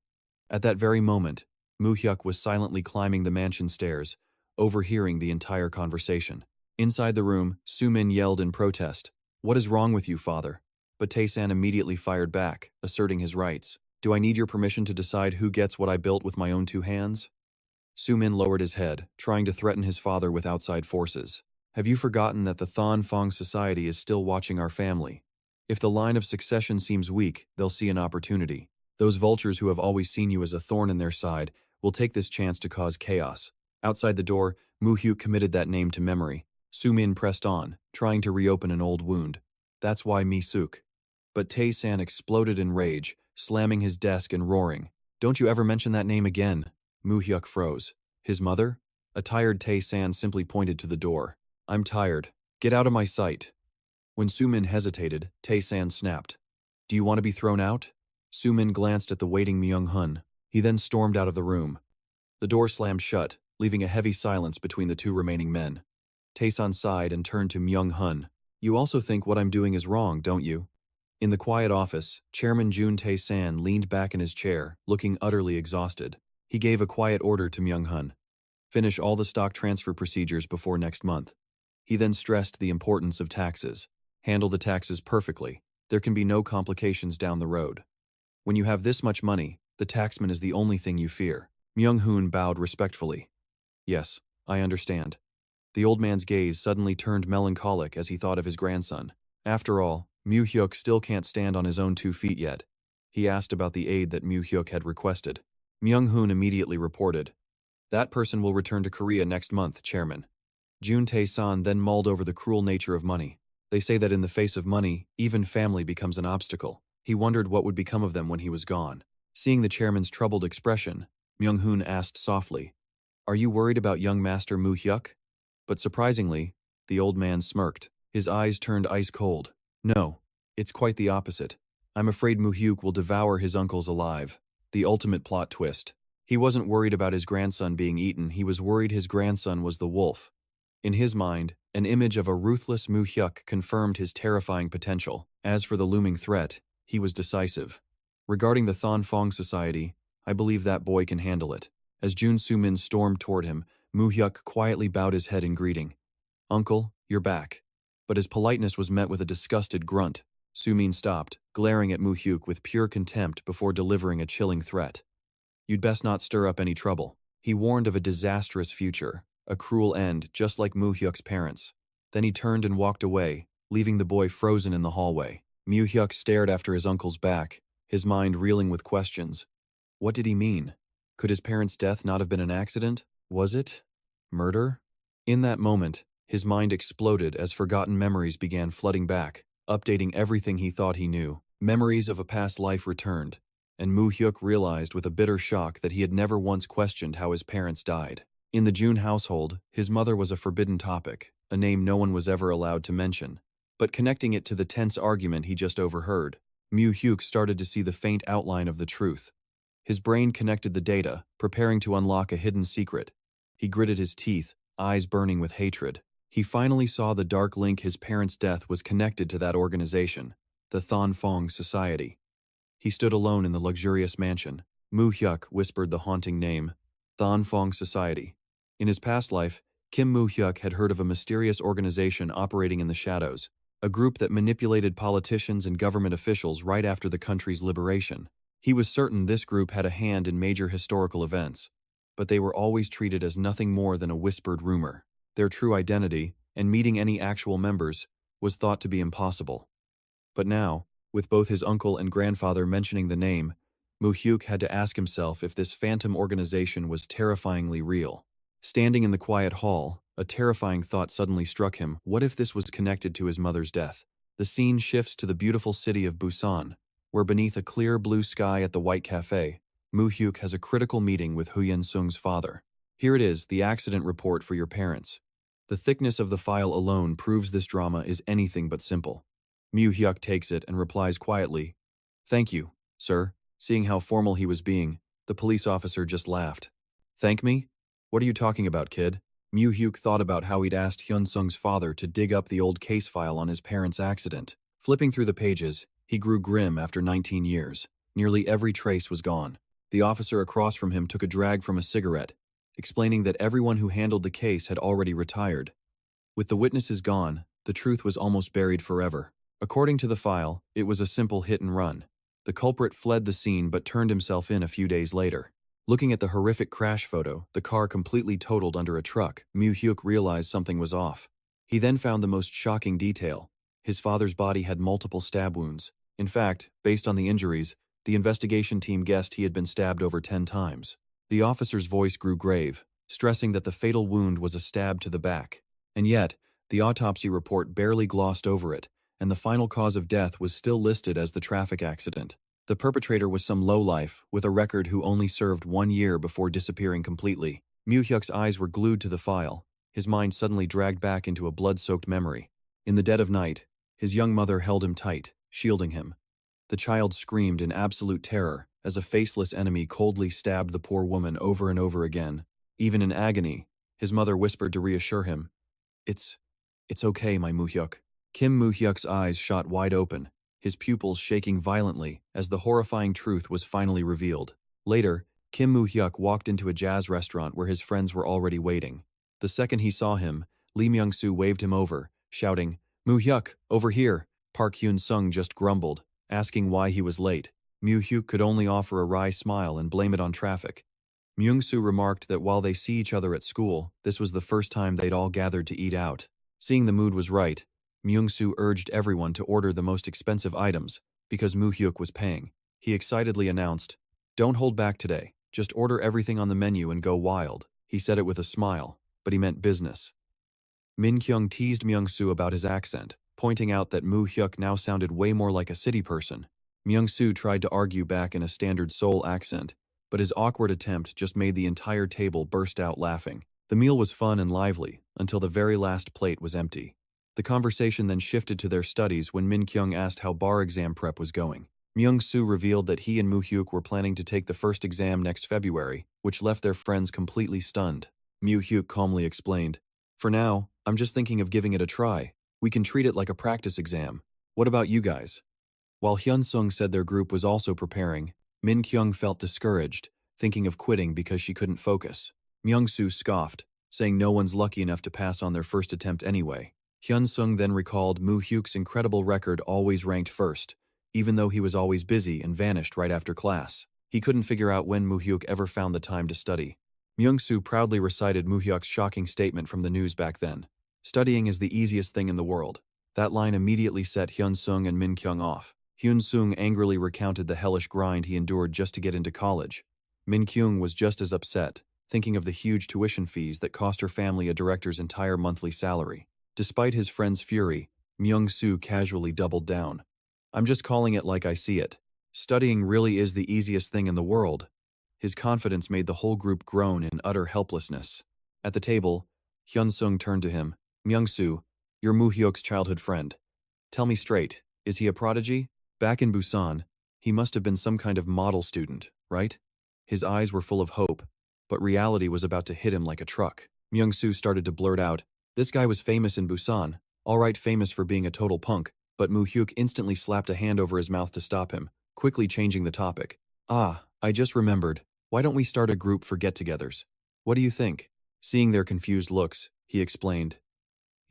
At that very moment, Mu Hyuk was silently climbing the mansion stairs, overhearing the entire conversation. Inside the room, Sumin yelled in protest, "What is wrong with you, father?" But Taesan immediately fired back, asserting his rights. "Do I need your permission to decide who gets what I built with my own two hands?" Sumin lowered his head, trying to threaten his father with outside forces. "Have you forgotten that the Thon Fong society is still watching our family? If the line of succession seems weak, they'll see an opportunity. Those vultures who have always seen you as a thorn in their side will take this chance to cause chaos." Outside the door, Mu Hyuk committed that name to memory. Sumin pressed on, trying to reopen an old wound. "That's why Mi Suk." But Tae-san exploded in rage, slamming his desk and roaring, "Don't you ever mention that name again." Mu Hyuk froze. His mother? A tired Tae-san simply pointed to the door. "I'm tired. Get out of my sight." When Sumin hesitated, Tae-san snapped, "Do you want to be thrown out?" Sumin glanced at the waiting Myung-hun. He then stormed out of the room. The door slammed shut, leaving a heavy silence between the two remaining men. Tae-san sighed and turned to Myung-hun. "You also think what I'm doing is wrong, don't you?" In the quiet office, Chairman Jun Tae-san leaned back in his chair, looking utterly exhausted. He gave a quiet order to Myung-hun. "Finish all the stock transfer procedures before next month." He then stressed the importance of taxes. "Handle the taxes perfectly. There can be no complications down the road." When you have this much money, the taxman is the only thing you fear. Myung-hoon bowed respectfully. Yes, I understand. The old man's gaze suddenly turned melancholic as he thought of his grandson. After all, Mu Hyuk still can't stand on his own 2 feet yet. He asked about the aid that Mu Hyuk had requested. Myung-hoon immediately reported. That person will return to Korea next month, Chairman. Jun Tae-san then mulled over the cruel nature of money. They say that in the face of money, even family becomes an obstacle. He wondered what would become of them when he was gone. Seeing the chairman's troubled expression, Myung-hoon asked softly, Are you worried about young Master Mu Hyuk? But surprisingly, the old man smirked. His eyes turned ice cold. No, it's quite the opposite. I'm afraid Mu Hyuk will devour his uncles alive. The ultimate plot twist. He wasn't worried about his grandson being eaten, he was worried his grandson was the wolf. In his mind, an image of a ruthless Mu Hyuk confirmed his terrifying potential. As for the looming threat, he was decisive. Regarding the Thonfong Society, I believe that boy can handle it. As Jun Soo-min stormed toward him, Mu Hyuk quietly bowed his head in greeting. Uncle, you're back. But his politeness was met with a disgusted grunt. Soo-min stopped, glaring at Mu Hyuk with pure contempt before delivering a chilling threat. You'd best not stir up any trouble. He warned of a disastrous future, a cruel end, just like Mu Hyuk's parents. Then he turned and walked away, leaving the boy frozen in the hallway. Mu Hyuk stared after his uncle's back, his mind reeling with questions. What did he mean? Could his parents' death not have been an accident? Was it murder? In that moment, his mind exploded as forgotten memories began flooding back, updating everything he thought he knew. Memories of a past life returned, and Mu Hyuk realized with a bitter shock that he had never once questioned how his parents died. In the Jun household, his mother was a forbidden topic, a name no one was ever allowed to mention. But connecting it to the tense argument he just overheard, Mu Hyuk started to see the faint outline of the truth. His brain connected the data, preparing to unlock a hidden secret. He gritted his teeth, eyes burning with hatred. He finally saw the dark link his parents' death was connected to that organization, the Thonfong Society. He stood alone in the luxurious mansion. Mu Hyuk whispered the haunting name, Thonfong Society. In his past life, Kim Mu Hyuk had heard of a mysterious organization operating in the shadows, a group that manipulated politicians and government officials right after the country's liberation. He was certain this group had a hand in major historical events, but they were always treated as nothing more than a whispered rumor. Their true identity, and meeting any actual members, was thought to be impossible. But now, with both his uncle and grandfather mentioning the name, Mu Hyuk had to ask himself if this phantom organization was terrifyingly real. Standing in the quiet hall, a terrifying thought suddenly struck him. What if this was connected to his mother's death? The scene shifts to the beautiful city of Busan, where beneath a clear blue sky at the White Cafe, Mu Hyuk has a critical meeting with Yen Sung's father. Here it is, the accident report for your parents. The thickness of the file alone proves this drama is anything but simple. Mu Hyuk takes it and replies quietly, Thank you, sir. Seeing how formal he was being, the police officer just laughed. Thank me? What are you talking about, kid? Mu Hyuk thought about how he'd asked Hyun Sung's father to dig up the old case file on his parents' accident. Flipping through the pages, he grew grim after 19 years. Nearly every trace was gone. The officer across from him took a drag from a cigarette, explaining that everyone who handled the case had already retired. With the witnesses gone, the truth was almost buried forever. According to the file, it was a simple hit and run. The culprit fled the scene but turned himself in a few days later. Looking at the horrific crash photo, the car completely totaled under a truck, Mu Hyuk realized something was off. He then found the most shocking detail. His father's body had multiple stab wounds. In fact, based on the injuries, the investigation team guessed he had been stabbed over 10 times. The officer's voice grew grave, stressing that the fatal wound was a stab to the back. And yet, the autopsy report barely glossed over it, and the final cause of death was still listed as the traffic accident. The perpetrator was some lowlife with a record who only served 1 year before disappearing completely. Mu Hyuk's eyes were glued to the file, his mind suddenly dragged back into a blood-soaked memory. In the dead of night, his young mother held him tight, shielding him. The child screamed in absolute terror as a faceless enemy coldly stabbed the poor woman over and over again. Even in agony, his mother whispered to reassure him, It's okay, my Mu Hyuk." Kim Mu Hyuk's eyes shot wide open, his pupils shaking violently as the horrifying truth was finally revealed. Later, Kim Mu Hyuk walked into a jazz restaurant where his friends were already waiting. The second he saw him, Lee Myung-soo waved him over, shouting, "Mu Hyuk, over here." Park Hyun-sung just grumbled, asking why he was late. Mu Hyuk could only offer a wry smile and blame it on traffic. Myung-soo remarked that while they see each other at school, this was the first time they'd all gathered to eat out. Seeing the mood was right, Myung-soo urged everyone to order the most expensive items, because Mu Hyuk was paying. He excitedly announced, "Don't hold back today, just order everything on the menu and go wild." He said it with a smile, but he meant business. Min Kyung teased Myung-soo about his accent, pointing out that Mu Hyuk now sounded way more like a city person. Myung-soo tried to argue back in a standard Seoul accent, but his awkward attempt just made the entire table burst out laughing. The meal was fun and lively, until the very last plate was empty. The conversation then shifted to their studies when Min Kyung asked how bar exam prep was going. Myung-soo revealed that he and Mu Hyuk were planning to take the first exam next February, which left their friends completely stunned. Mu Hyuk calmly explained, "For now, I'm just thinking of giving it a try. We can treat it like a practice exam. What about you guys?" While Hyun-sung said their group was also preparing, Min Kyung felt discouraged, thinking of quitting because she couldn't focus. Myung-soo scoffed, saying no one's lucky enough to pass on their first attempt anyway. Hyun-sung then recalled Mu Hyuk's incredible record, always ranked first, even though he was always busy and vanished right after class. He couldn't figure out when Mu Hyuk ever found the time to study. Myung-soo proudly recited Mu Hyuk's shocking statement from the news back then. "Studying is the easiest thing in the world." That line immediately set Hyun-sung and Min Kyung off. Hyun-sung angrily recounted the hellish grind he endured just to get into college. Min Kyung was just as upset, thinking of the huge tuition fees that cost her family a director's entire monthly salary. Despite his friend's fury, Myung-soo casually doubled down. "I'm just calling it like I see it. Studying really is the easiest thing in the world." His confidence made the whole group groan in utter helplessness. At the table, Hyun-sung turned to him. "Myung-soo, you're Mu Hyuk's childhood friend. Tell me straight, is he a prodigy? Back in Busan, he must have been some kind of model student, right?" His eyes were full of hope, but reality was about to hit him like a truck. Myung-soo started to blurt out, "This guy was famous in Busan, alright, famous for being a total punk," but Mu Hyuk instantly slapped a hand over his mouth to stop him, quickly changing the topic. "Ah, I just remembered. Why don't we start a group for get-togethers? What do you think?" Seeing their confused looks, he explained,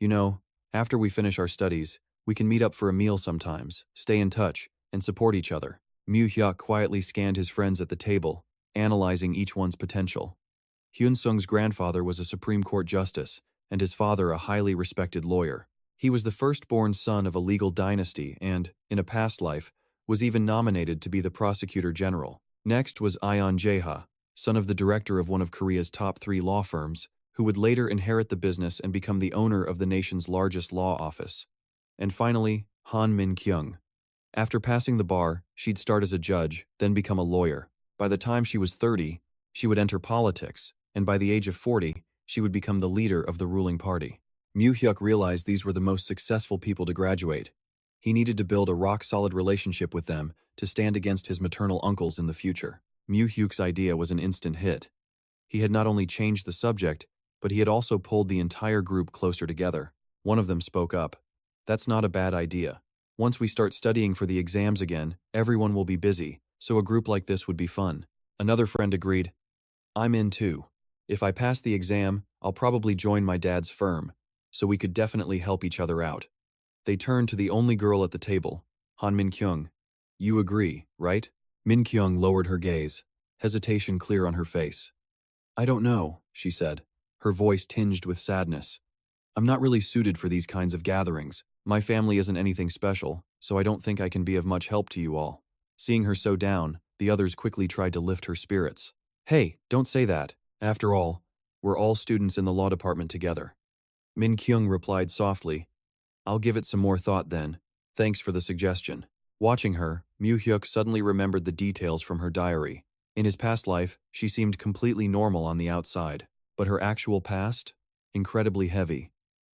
"You know, after we finish our studies, we can meet up for a meal sometimes, stay in touch, and support each other." Mu Hyuk quietly scanned his friends at the table, analyzing each one's potential. Hyun-sung's grandfather was a Supreme Court justice, and his father a highly respected lawyer. He was the firstborn son of a legal dynasty and, in a past life, was even nominated to be the prosecutor general. Next was Ion Jae-ha, son of the director of one of Korea's top 3 law firms, who would later inherit the business and become the owner of the nation's largest law office. And finally, Han Min-kyung. After passing the bar, she'd start as a judge, then become a lawyer. By the time she was 30, she would enter politics, and by the age of 40, she would become the leader of the ruling party. Mu Hyuk realized these were the most successful people to graduate. He needed to build a rock-solid relationship with them to stand against his maternal uncles in the future. Mu Hyuk's idea was an instant hit. He had not only changed the subject, but he had also pulled the entire group closer together. One of them spoke up. "That's not a bad idea. Once we start studying for the exams again, everyone will be busy, so a group like this would be fun." Another friend agreed. "I'm in too. If I pass the exam, I'll probably join my dad's firm, so we could definitely help each other out." They turned to the only girl at the table, Han Min-kyung. "You agree, right?" Min-kyung lowered her gaze, hesitation clear on her face. "I don't know," she said, her voice tinged with sadness. "I'm not really suited for these kinds of gatherings. My family isn't anything special, so I don't think I can be of much help to you all." Seeing her so down, the others quickly tried to lift her spirits. "Hey, don't say that. After all, we're all students in the law department together." Min Kyung replied softly, "I'll give it some more thought then. Thanks for the suggestion." Watching her, Mu Hyuk suddenly remembered the details from her diary. In his past life, she seemed completely normal on the outside, but her actual past? Incredibly heavy.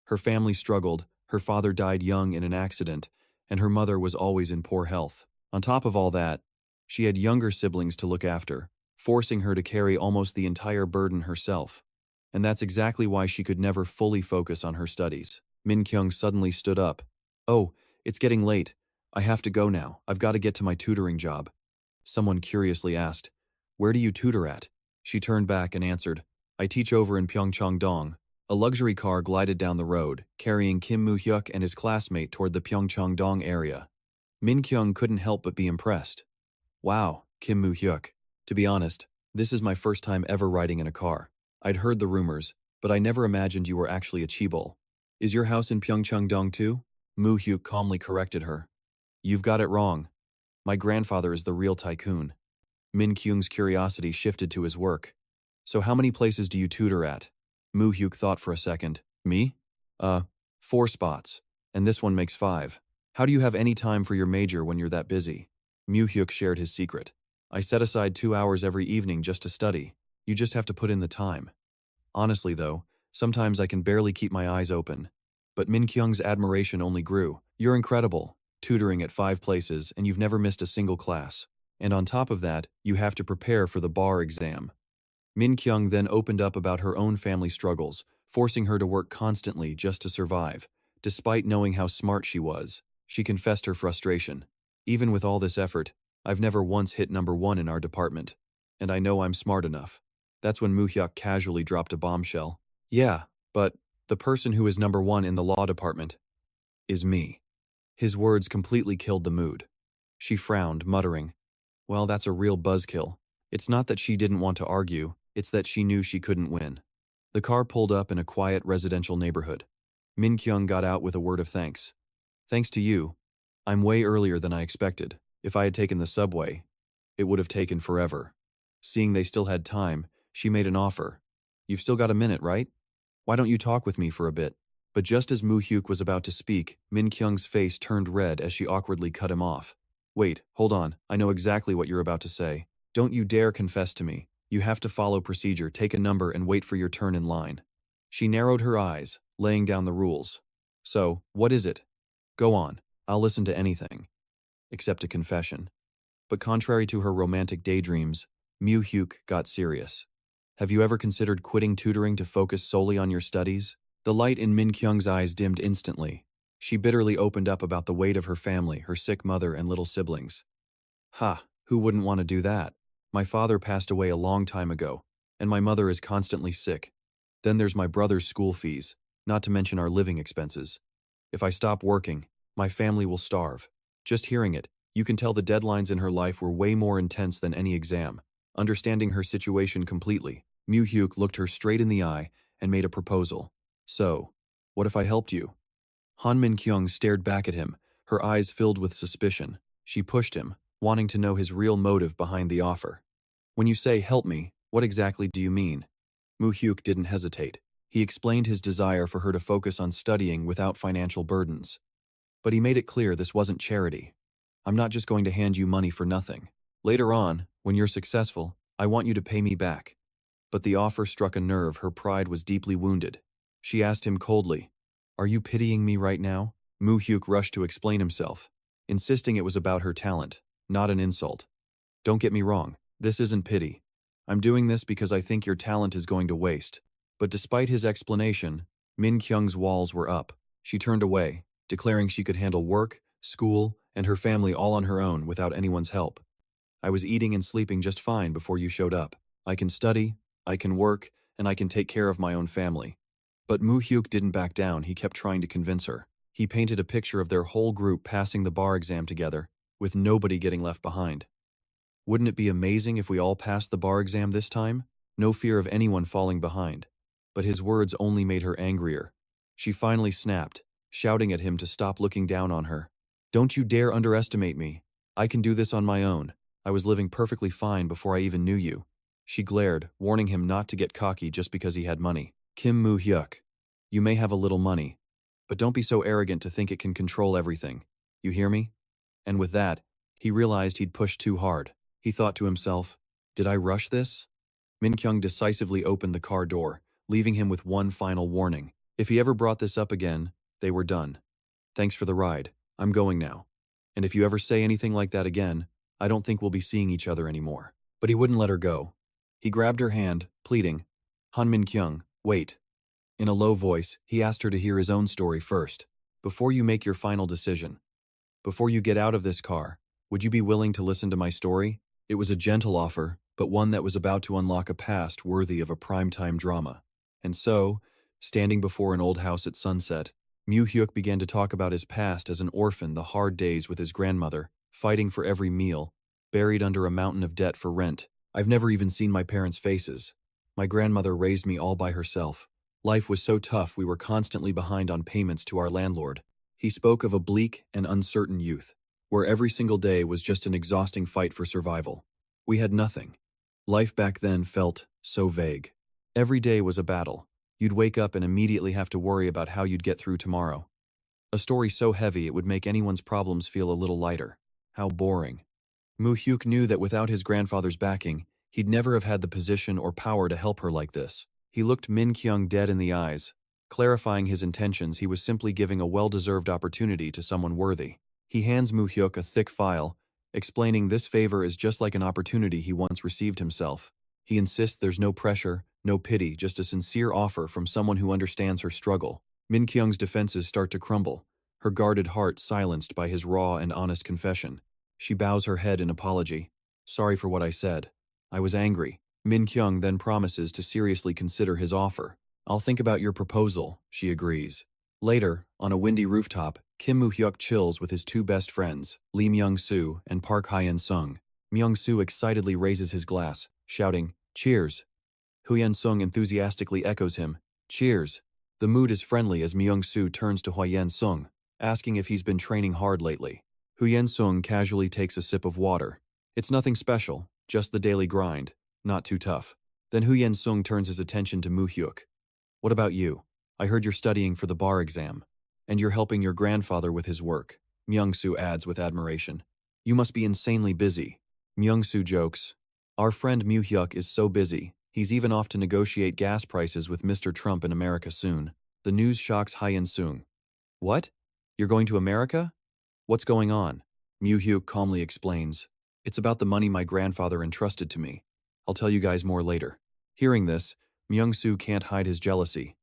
Her family struggled, her father died young in an accident, and her mother was always in poor health. On top of all that, she had younger siblings to look after, forcing her to carry almost the entire burden herself. And that's exactly why she could never fully focus on her studies. Min Kyung suddenly stood up. "Oh, it's getting late. I have to go now. I've got to get to my tutoring job." Someone curiously asked, "Where do you tutor at?" She turned back and answered, "I teach over in Pyeongchang-dong." A luxury car glided down the road, carrying Kim Mu Hyuk and his classmate toward the Pyeongchang-dong area. Min Kyung couldn't help but be impressed. Wow, Kim Mu Hyuk. To be honest, this is my first time ever riding in a car. I'd heard the rumors, but I never imagined you were actually a chaebol. Is your house in Pyeongchang-dong too? Mu Hyuk calmly corrected her. You've got it wrong. My grandfather is the real tycoon. Min Kyung's curiosity shifted to his work. So how many places do you tutor at? Mu Hyuk thought for a second. Me? 4 spots. And this one makes 5. How do you have any time for your major when you're that busy? Mu Hyuk shared his secret. I set aside 2 hours every evening just to study. You just have to put in the time. Honestly though, sometimes I can barely keep my eyes open. But Min Kyung's admiration only grew. You're incredible, tutoring at 5 places and you've never missed a single class. And on top of that, you have to prepare for the bar exam. Min Kyung then opened up about her own family struggles, forcing her to work constantly just to survive. Despite knowing how smart she was, she confessed her frustration. Even with all this effort, I've never once hit number 1 in our department. And I know I'm smart enough. That's when Mu Hyuk casually dropped a bombshell. Yeah, but the person who is number 1 in the law department is me. His words completely killed the mood. She frowned, muttering, well, that's a real buzzkill. It's not that she didn't want to argue, it's that she knew she couldn't win. The car pulled up in a quiet residential neighborhood. Min Kyung got out with a word of thanks. Thanks to you. I'm way earlier than I expected. If I had taken the subway, it would have taken forever. Seeing they still had time, she made an offer. You've still got a minute, right? Why don't you talk with me for a bit? But just as Mu Hyuk was about to speak, Min Kyung's face turned red as she awkwardly cut him off. Wait, hold on, I know exactly what you're about to say. Don't you dare confess to me. You have to follow procedure, take a number and wait for your turn in line. She narrowed her eyes, laying down the rules. So, what is it? Go on, I'll listen to anything. Except a confession. But contrary to her romantic daydreams, Mu Hyuk got serious. Have you ever considered quitting tutoring to focus solely on your studies? The light in Min Kyung's eyes dimmed instantly. She bitterly opened up about the weight of her family, her sick mother and little siblings. Ha, who wouldn't want to do that? My father passed away a long time ago, and my mother is constantly sick. Then there's my brother's school fees, not to mention our living expenses. If I stop working, my family will starve. Just hearing it, you can tell the deadlines in her life were way more intense than any exam. Understanding her situation completely, Mu Hyuk looked her straight in the eye and made a proposal. So, what if I helped you? Han Min Kyung stared back at him, her eyes filled with suspicion. She pushed him, wanting to know his real motive behind the offer. When you say help me, what exactly do you mean? Mu Hyuk didn't hesitate. He explained his desire for her to focus on studying without financial burdens. But he made it clear this wasn't charity. I'm not just going to hand you money for nothing. Later on, when you're successful, I want you to pay me back. But the offer struck a nerve her pride was deeply wounded. She asked him coldly, are you pitying me right now? Mu Hyuk rushed to explain himself, insisting it was about her talent, not an insult. Don't get me wrong, this isn't pity. I'm doing this because I think your talent is going to waste. But despite his explanation, Min Kyung's walls were up. She turned away, declaring she could handle work, school, and her family all on her own without anyone's help. I was eating and sleeping just fine before you showed up. I can study, I can work, and I can take care of my own family. But Mu Hyuk didn't back down, he kept trying to convince her. He painted a picture of their whole group passing the bar exam together, with nobody getting left behind. Wouldn't it be amazing if we all passed the bar exam this time? No fear of anyone falling behind. But his words only made her angrier. She finally snapped, shouting at him to stop looking down on her. Don't you dare underestimate me. I can do this on my own. I was living perfectly fine before I even knew you. She glared, warning him not to get cocky just because he had money. Kim Mu Hyuk, you may have a little money, but don't be so arrogant to think it can control everything. You hear me? And with that, he realized he'd pushed too hard. He thought to himself, did I rush this? Min Kyung decisively opened the car door, leaving him with one final warning. If he ever brought this up again, they were done. Thanks for the ride. I'm going now. And if you ever say anything like that again, I don't think we'll be seeing each other anymore. But he wouldn't let her go. He grabbed her hand, pleading, Han Min Kyung, wait. In a low voice, he asked her to hear his own story first. Before you make your final decision, before you get out of this car, would you be willing to listen to my story? It was a gentle offer, but one that was about to unlock a past worthy of a primetime drama. And so, standing before an old house at sunset, Mu Hyuk began to talk about his past as an orphan, the hard days with his grandmother, fighting for every meal, buried under a mountain of debt for rent. I've never even seen my parents' faces. My grandmother raised me all by herself. Life was so tough we were constantly behind on payments to our landlord. He spoke of a bleak and uncertain youth, where every single day was just an exhausting fight for survival. We had nothing. Life back then felt so vague. Every day was a battle. You'd wake up and immediately have to worry about how you'd get through tomorrow. A story so heavy it would make anyone's problems feel a little lighter. How boring. Mu Hyuk knew that without his grandfather's backing, he'd never have had the position or power to help her like this. He looked Min Kyung dead in the eyes. Clarifying his intentions, he was simply giving a well-deserved opportunity to someone worthy. He hands Mu Hyuk a thick file, explaining this favor is just like an opportunity he once received himself. He insists there's no pressure, no pity, just a sincere offer from someone who understands her struggle. Min Kyung's defenses start to crumble, her guarded heart silenced by his raw and honest confession. She bows her head in apology. Sorry for what I said. I was angry. Min Kyung then promises to seriously consider his offer. I'll think about your proposal, she agrees. Later, on a windy rooftop, Kim Mu Hyuk chills with his two best friends, Lee Myung-soo and Park Hyen-sung. Myung-soo excitedly raises his glass, shouting, "Cheers!" Hyen-sung enthusiastically echoes him, "Cheers!" The mood is friendly as Myung-soo turns to Hyen-sung, asking if he's been training hard lately. Hyen-sung casually takes a sip of water. It's nothing special, just the daily grind, not too tough. Then Hyen-sung turns his attention to Mu Hyuk. What about you? I heard you're studying for the bar exam. And you're helping your grandfather with his work, Myung-soo adds with admiration. You must be insanely busy. Myung-soo jokes. Our friend Mu Hyuk is so busy, he's even off to negotiate gas prices with Mr. Trump in America soon. The news shocks Hyen-sung. What? You're going to America? What's going on? Mu Hyuk calmly explains. It's about the money my grandfather entrusted to me. I'll tell you guys more later. Hearing this, Myung-soo can't hide his jealousy.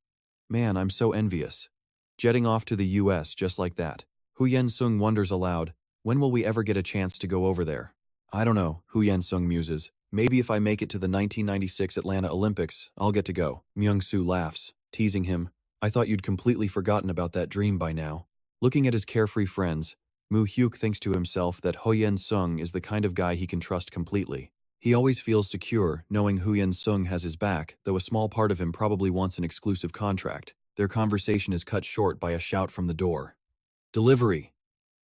Man, I'm so envious. Jetting off to the US just like that. Hyen-sung wonders aloud, when will we ever get a chance to go over there? I don't know, Hyen-sung muses. Maybe if I make it to the 1996 Atlanta Olympics, I'll get to go. Myung-soo laughs, teasing him. I thought you'd completely forgotten about that dream by now. Looking at his carefree friends, Mu Hyuk thinks to himself that Hyen-sung is the kind of guy he can trust completely. He always feels secure knowing Hyen-sung has his back, though a small part of him probably wants an exclusive contract. Their conversation is cut short by a shout from the door. Delivery!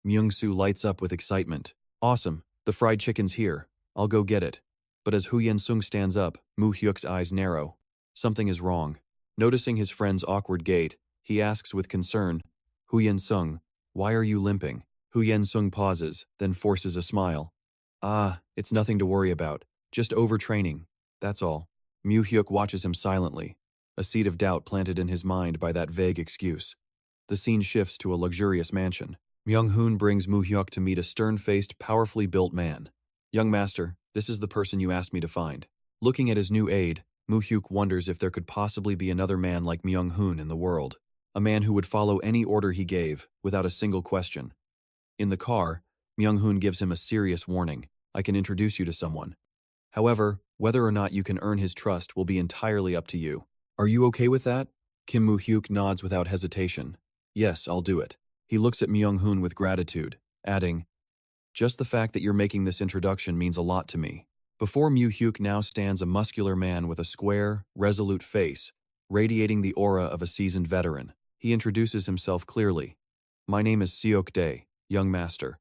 Myung-soo lights up with excitement. Awesome, the fried chicken's here. I'll go get it. But as Hyen-sung stands up, Mu Hyuk's eyes narrow. Something is wrong. Noticing his friend's awkward gait, he asks with concern, Hyen-sung, why are you limping? Hyen-sung pauses, then forces a smile. Ah, it's nothing to worry about. Just overtraining. That's all. Mu Hyuk watches him silently, a seed of doubt planted in his mind by that vague excuse. The scene shifts to a luxurious mansion. Myung-hoon brings Mu Hyuk to meet a stern-faced, powerfully built man. Young master, this is the person you asked me to find. Looking at his new aide, Mu Hyuk wonders if there could possibly be another man like Myung-hoon in the world. A man who would follow any order he gave, without a single question. In the car, Myung-hoon gives him a serious warning. I can introduce you to someone. However, whether or not you can earn his trust will be entirely up to you. Are you okay with that? Kim Mu Hyuk nods without hesitation. Yes, I'll do it. He looks at Myung-hoon with gratitude, adding, just the fact that you're making this introduction means a lot to me. Before Mu Hyuk now stands a muscular man with a square, resolute face, radiating the aura of a seasoned veteran. He introduces himself clearly. My name is Seok Dae, young master.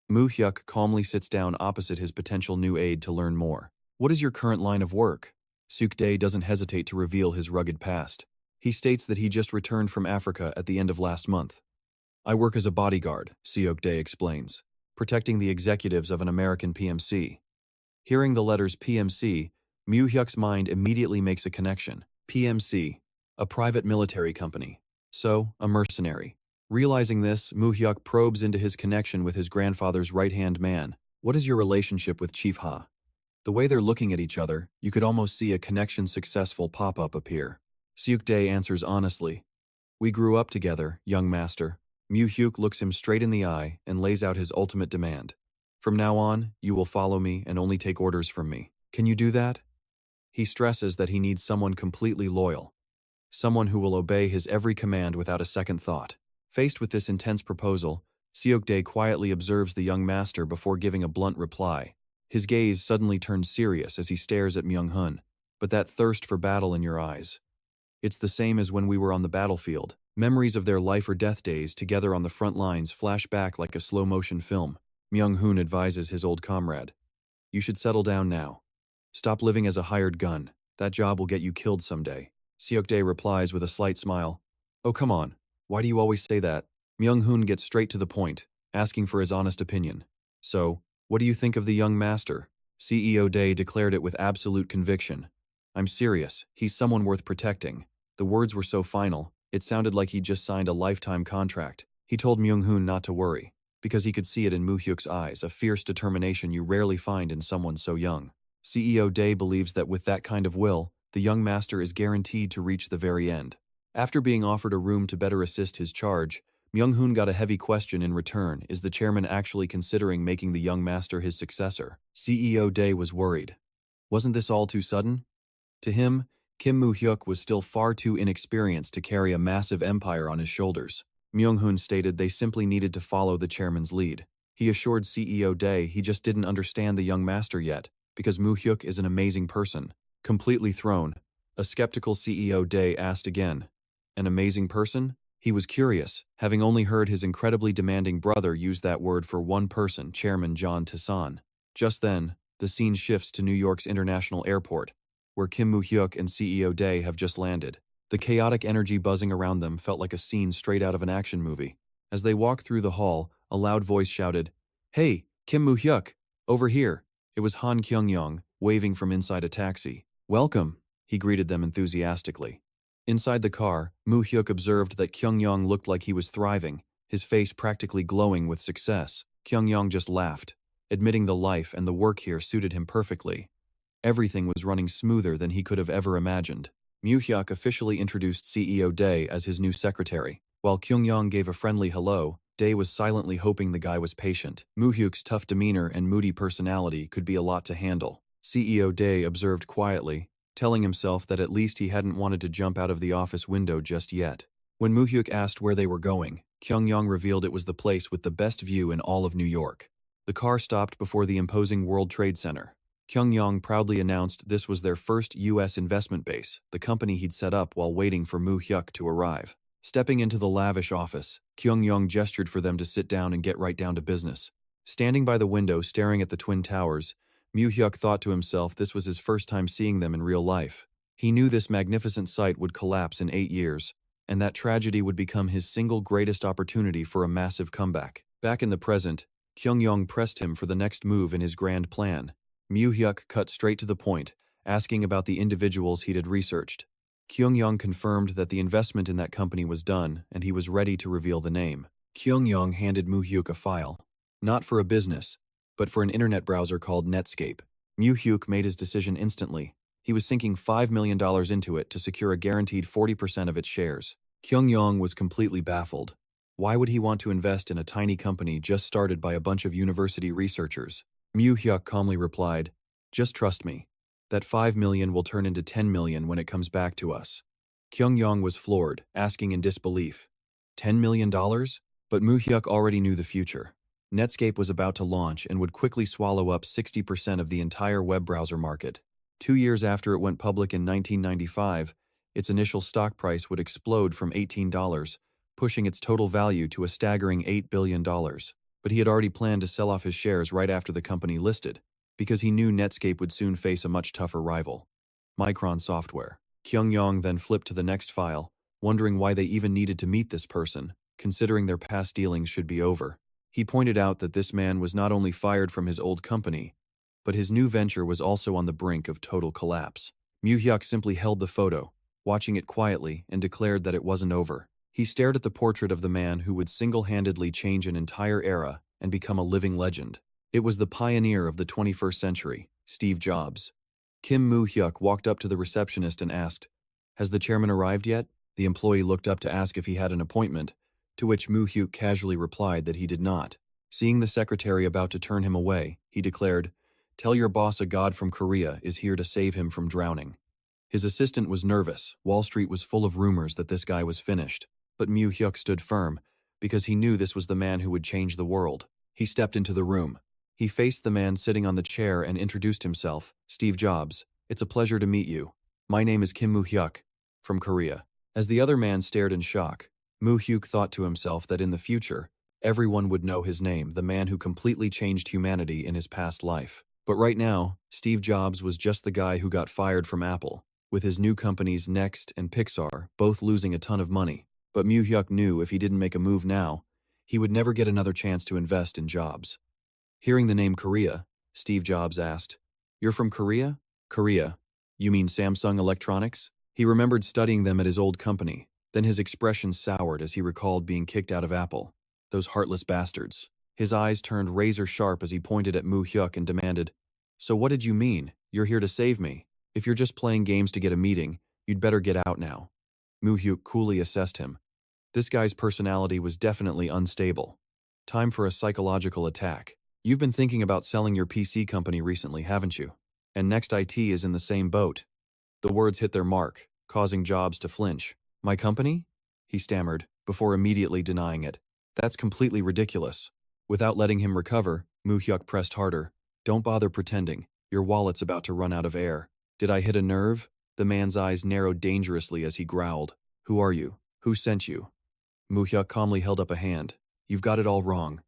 Mu Hyuk calmly sits down opposite his potential new aide to learn more. What is your current line of work? Seok Dae doesn't hesitate to reveal his rugged past. He states that he just returned from Africa at the end of last month. I work as a bodyguard, Seok Dae explains, protecting the executives of an American PMC. Hearing the letters PMC, Mu Hyuk's mind immediately makes a connection. PMC, a private military company. So, a mercenary. Realizing this, Mu Hyuk probes into his connection with his grandfather's right-hand man. What is your relationship with Chief Ha? The way they're looking at each other, you could almost see a connection successful pop-up appear. Seok Dae answers honestly. We grew up together, young master. Mu Hyuk looks him straight in the eye and lays out his ultimate demand. From now on, you will follow me and only take orders from me. Can you do that? He stresses that he needs someone completely loyal. Someone who will obey his every command without a second thought. Faced with this intense proposal, Seok Dae quietly observes the young master before giving a blunt reply. His gaze suddenly turns serious as he stares at Myung-hun. But that thirst for battle in your eyes. It's the same as when we were on the battlefield. Memories of their life or death days together on the front lines flash back like a slow-motion film. Myung-hun advises his old comrade. You should settle down now. Stop living as a hired gun. That job will get you killed someday. Seok-dae replies with a slight smile. Oh, come on. Why do you always say that? Myung-hun gets straight to the point, asking for his honest opinion. So, what do you think of the young master? CEO Dae declared it with absolute conviction. I'm serious, he's someone worth protecting. The words were so final, it sounded like he'd just signed a lifetime contract. He told Myung-hun not to worry, because he could see it in Mu Hyuk's eyes, a fierce determination you rarely find in someone so young. CEO Dae believes that with that kind of will, the young master is guaranteed to reach the very end. After being offered a room to better assist his charge, Myung-hun got a heavy question in return. Is the chairman actually considering making the young master his successor? CEO Dae was worried. Wasn't this all too sudden? To him, Kim Mu Hyuk was still far too inexperienced to carry a massive empire on his shoulders. Myung-hun stated they simply needed to follow the chairman's lead. He assured CEO Dae he just didn't understand the young master yet, because Mu Hyuk is an amazing person. Completely thrown, a skeptical CEO Dae asked again. An amazing person? He was curious, having only heard his incredibly demanding brother use that word for one person, Chairman John Tasan. Just then, the scene shifts to New York's International Airport, where Kim Mu Hyuk and CEO Dae have just landed. The chaotic energy buzzing around them felt like a scene straight out of an action movie. As they walked through the hall, a loud voice shouted, Hey, Kim Mu Hyuk, over here. It was Han Kyung-yong, waving from inside a taxi. Welcome, he greeted them enthusiastically. Inside the car, Mu Hyuk observed that Kyung-yong looked like he was thriving, his face practically glowing with success. Kyung-yong just laughed, admitting the life and the work here suited him perfectly. Everything was running smoother than he could have ever imagined. Mu Hyuk officially introduced CEO Dae as his new secretary. While Kyung-yong gave a friendly hello, Dae was silently hoping the guy was patient. Mu Hyuk's tough demeanor and moody personality could be a lot to handle. CEO Dae observed quietly, telling himself that at least he hadn't wanted to jump out of the office window just yet. When Mu Hyuk asked where they were going, Kyung-yong revealed it was the place with the best view in all of New York. The car stopped before the imposing World Trade Center. Kyung-yong proudly announced this was their first U.S. investment base, the company he'd set up while waiting for Mu Hyuk to arrive. Stepping into the lavish office, Kyung-yong gestured for them to sit down and get right down to business. Standing by the window staring at the Twin Towers, Mu Hyuk thought to himself this was his first time seeing them in real life. He knew this magnificent sight would collapse in 8 years, and that tragedy would become his single greatest opportunity for a massive comeback. Back in the present, Kyung-yong pressed him for the next move in his grand plan. Mu Hyuk cut straight to the point, asking about the individuals he'd researched. Kyung-yong confirmed that the investment in that company was done, and he was ready to reveal the name. Kyung-yong handed Mu Hyuk a file. Not for a business, but for an internet browser called Netscape. Mu Hyuk made his decision instantly. He was sinking $5 million into it to secure a guaranteed 40% of its shares. Kyung-yong was completely baffled. Why would he want to invest in a tiny company just started by a bunch of university researchers? Mu Hyuk calmly replied, Just trust me. That $5 million will turn into $10 million when it comes back to us. Kyung-yong was floored, asking in disbelief. $10 million? But Mu Hyuk already knew the future. Netscape was about to launch and would quickly swallow up 60% of the entire web browser market. 2 years after it went public in 1995, its initial stock price would explode from $18, pushing its total value to a staggering $8 billion. But he had already planned to sell off his shares right after the company listed, because he knew Netscape would soon face a much tougher rival. Micron Software. Kyung-yong then flipped to the next file, wondering why they even needed to meet this person, considering their past dealings should be over. He pointed out that this man was not only fired from his old company, but his new venture was also on the brink of total collapse. Mu Hyuk simply held the photo, watching it quietly, and declared that it wasn't over. He stared at the portrait of the man who would single-handedly change an entire era and become a living legend. It was the pioneer of the 21st century, Steve Jobs. Kim Mu Hyuk walked up to the receptionist and asked, "Has the chairman arrived yet?" The employee looked up to ask if he had an appointment, to which Mu Hyuk casually replied that he did not. Seeing the secretary about to turn him away, he declared, "Tell your boss a god from Korea is here to save him from drowning." His assistant was nervous. Wall Street was full of rumors that this guy was finished. But Mu Hyuk stood firm, because he knew this was the man who would change the world. He stepped into the room. He faced the man sitting on the chair and introduced himself. Steve Jobs, it's a pleasure to meet you. My name is Mu Hyuk, from Korea. As the other man stared in shock, Mu Hyuk thought to himself that in the future, everyone would know his name, the man who completely changed humanity in his past life. But right now, Steve Jobs was just the guy who got fired from Apple, with his new companies Next and Pixar both losing a ton of money. But Mu Hyuk knew if he didn't make a move now, he would never get another chance to invest in Jobs. Hearing the name Korea, Steve Jobs asked, "You're from Korea?" "Korea. You mean Samsung Electronics?" He remembered studying them at his old company. Then his expression soured as he recalled being kicked out of Apple. Those heartless bastards. His eyes turned razor sharp as he pointed at Mu Hyuk and demanded, "So what did you mean? You're here to save me. If you're just playing games to get a meeting, you'd better get out now." Mu Hyuk coolly assessed him. This guy's personality was definitely unstable. Time for a psychological attack. You've been thinking about selling your PC company recently, haven't you? And Next IT is in the same boat. The words hit their mark, causing Jobs to flinch. "My company?" he stammered, before immediately denying it. "That's completely ridiculous." Without letting him recover, Mu Hyuk pressed harder. "Don't bother pretending. Your wallet's about to run out of air." "Did I hit a nerve?" The man's eyes narrowed dangerously as he growled. "Who are you? Who sent you?" Mu Hyuk calmly held up a hand. "You've got it all wrong.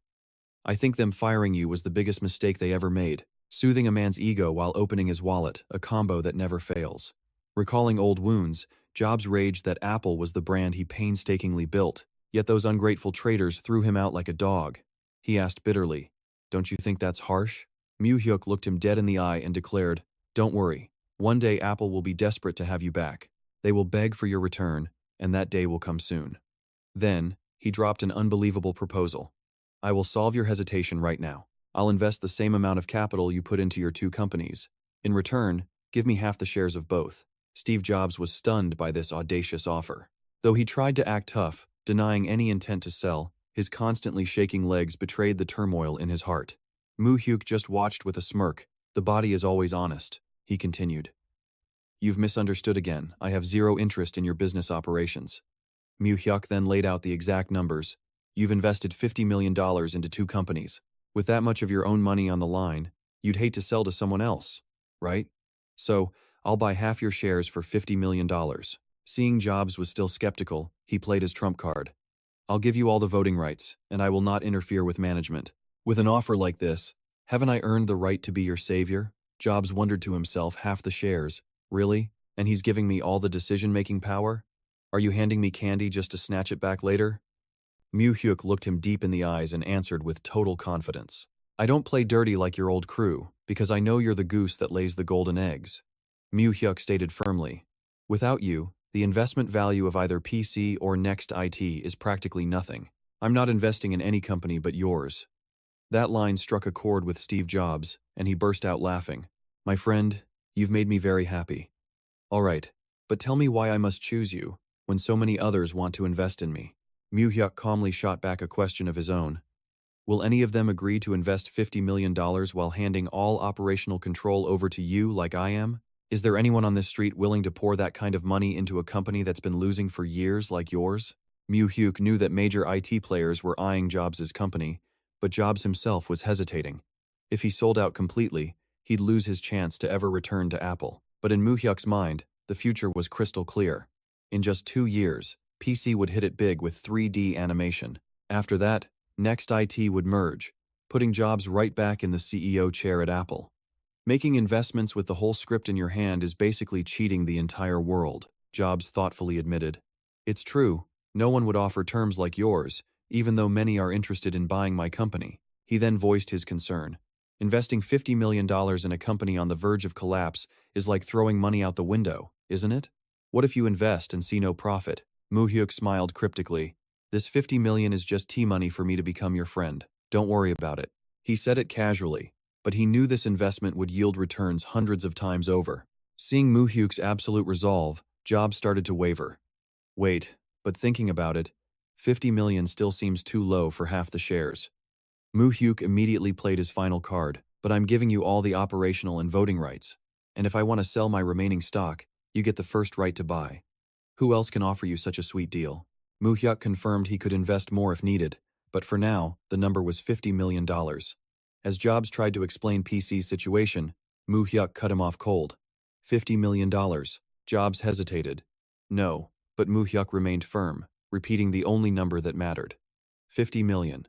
I think them firing you was the biggest mistake they ever made." Soothing a man's ego while opening his wallet, a combo that never fails. Recalling old wounds, Jobs raged that Apple was the brand he painstakingly built, yet those ungrateful traitors threw him out like a dog. He asked bitterly, "Don't you think that's harsh?" Mu Hyuk looked him dead in the eye and declared, "Don't worry. One day Apple will be desperate to have you back. They will beg for your return, and that day will come soon." Then, he dropped an unbelievable proposal. "I will solve your hesitation right now. I'll invest the same amount of capital you put into your two companies. In return, give me half the shares of both." Steve Jobs was stunned by this audacious offer. Though he tried to act tough, denying any intent to sell, his constantly shaking legs betrayed the turmoil in his heart. Mu Hyuk just watched with a smirk. "The body is always honest," he continued. "You've misunderstood again. I have zero interest in your business operations." Mu Hyuk then laid out the exact numbers. "You've invested $50 million into two companies. With that much of your own money on the line, you'd hate to sell to someone else, right? So, I'll buy half your shares for $50 million. Seeing Jobs was still skeptical, he played his trump card. "I'll give you all the voting rights, and I will not interfere with management." With an offer like this, haven't I earned the right to be your savior? Jobs wondered to himself, half the shares. Really? And he's giving me all the decision-making power? Are you handing me candy just to snatch it back later? Mu Hyuk looked him deep in the eyes and answered with total confidence. "I don't play dirty like your old crew, because I know you're the goose that lays the golden eggs." Mu Hyuk stated firmly, "Without you, the investment value of either PC or Next IT is practically nothing. I'm not investing in any company but yours." That line struck a chord with Steve Jobs, and he burst out laughing. "My friend, you've made me very happy. All right, but tell me why I must choose you, when so many others want to invest in me." Mu Hyuk calmly shot back a question of his own. "Will any of them agree to invest $50 million while handing all operational control over to you like I am? Is there anyone on this street willing to pour that kind of money into a company that's been losing for years like yours?" Mu Hyuk knew that major IT players were eyeing Jobs' company, but Jobs himself was hesitating. If he sold out completely, he'd lose his chance to ever return to Apple. But in Mu Hyuk's mind, the future was crystal clear. In just 2 years, PC would hit it big with 3D animation. After that, Next IT would merge, putting Jobs right back in the CEO chair at Apple. "Making investments with the whole script in your hand is basically cheating the entire world," Jobs thoughtfully admitted. "It's true, no one would offer terms like yours, even though many are interested in buying my company." He then voiced his concern. "Investing $50 million in a company on the verge of collapse is like throwing money out the window, isn't it? What if you invest and see no profit?" Mu Hyuk smiled cryptically. "This $50 million is just tea money for me to become your friend. Don't worry about it." He said it casually, but he knew this investment would yield returns hundreds of times over. Seeing Mu Hyuk's absolute resolve, Jobs started to waver. "Wait, but thinking about it, $50 million still seems too low for half the shares." Mu Hyuk immediately played his final card. "But I'm giving you all the operational and voting rights. And if I want to sell my remaining stock, you get the first right to buy. Who else can offer you such a sweet deal?" Mu Hyuk confirmed he could invest more if needed, but for now, the number was $50 million. As Jobs tried to explain PC's situation, Mu Hyuk cut him off cold. $50 million. Jobs hesitated. No, but Mu Hyuk remained firm, repeating the only number that mattered. 50 million.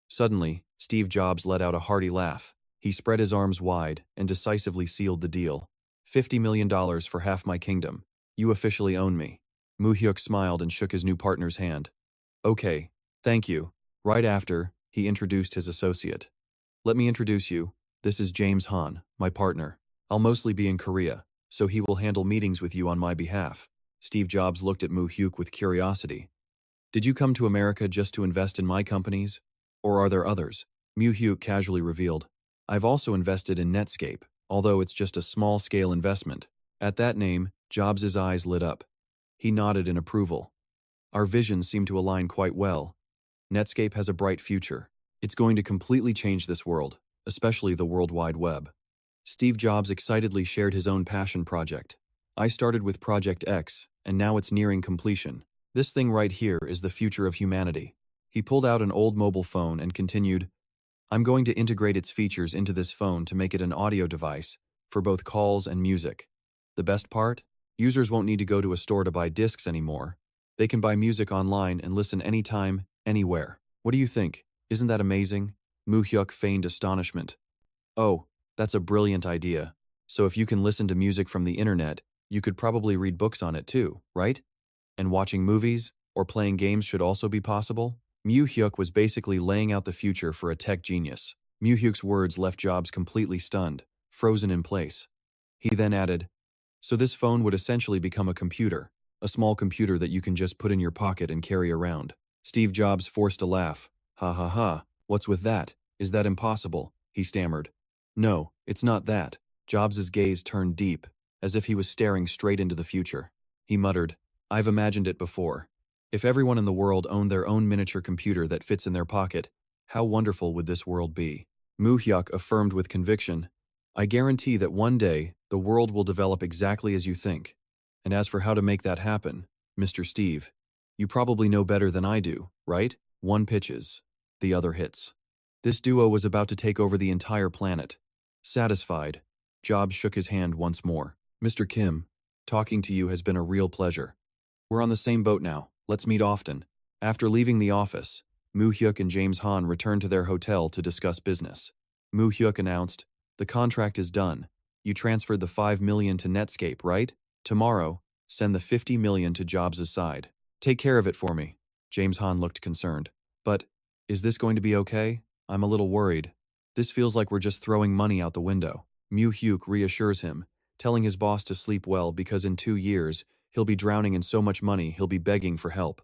Suddenly, Steve Jobs let out a hearty laugh. He spread his arms wide and decisively sealed the deal. $50 million for half my kingdom. You officially own me. Mu Hyuk smiled and shook his new partner's hand. Okay, thank you. Right after, he introduced his associate. Let me introduce you. This is James Han, my partner. I'll mostly be in Korea, so he will handle meetings with you on my behalf. Steve Jobs looked at Mu Hyuk with curiosity. Did you come to America just to invest in my companies? Or are there others? Mu Hyuk casually revealed. I've also invested in Netscape, although it's just a small-scale investment. At that name, Jobs' eyes lit up. He nodded in approval. Our visions seem to align quite well. Netscape has a bright future. It's going to completely change this world, especially the World Wide Web. Steve Jobs excitedly shared his own passion project. I started with Project X, and now it's nearing completion. This thing right here is the future of humanity. He pulled out an old mobile phone and continued, I'm going to integrate its features into this phone to make it an audio device for both calls and music. The best part? Users won't need to go to a store to buy discs anymore. They can buy music online and listen anytime, anywhere. What do you think? Isn't that amazing? Mu Hyuk feigned astonishment. Oh, that's a brilliant idea. So if you can listen to music from the internet, you could probably read books on it too, right? And watching movies or playing games should also be possible? Mu Hyuk was basically laying out the future for a tech genius. Mu Hyuk's words left Jobs completely stunned, frozen in place. He then added, so this phone would essentially become a computer, a small computer that you can just put in your pocket and carry around. Steve Jobs forced a laugh. Ha ha ha, what's with that? Is that impossible? He stammered. No, it's not that. Jobs' gaze turned deep, as if he was staring straight into the future. He muttered, I've imagined it before. If everyone in the world owned their own miniature computer that fits in their pocket, how wonderful would this world be? Mu Hyuk affirmed with conviction, I guarantee that one day, the world will develop exactly as you think. And as for how to make that happen, Mr. Steve, you probably know better than I do, right? One pitches, the other hits. This duo was about to take over the entire planet. Satisfied, Jobs shook his hand once more. Mr. Kim, talking to you has been a real pleasure. We're on the same boat now. Let's meet often. After leaving the office, Mu Hyuk and James Han returned to their hotel to discuss business. Mu Hyuk announced, the contract is done. You transferred the $5 million to Netscape, right? Tomorrow, send the $50 million to Jobs' side. Take care of it for me. James Han looked concerned. But, is this going to be okay? I'm a little worried. This feels like we're just throwing money out the window. Mu Hyuk reassures him, telling his boss to sleep well because in 2 years, he'll be drowning in so much money he'll be begging for help.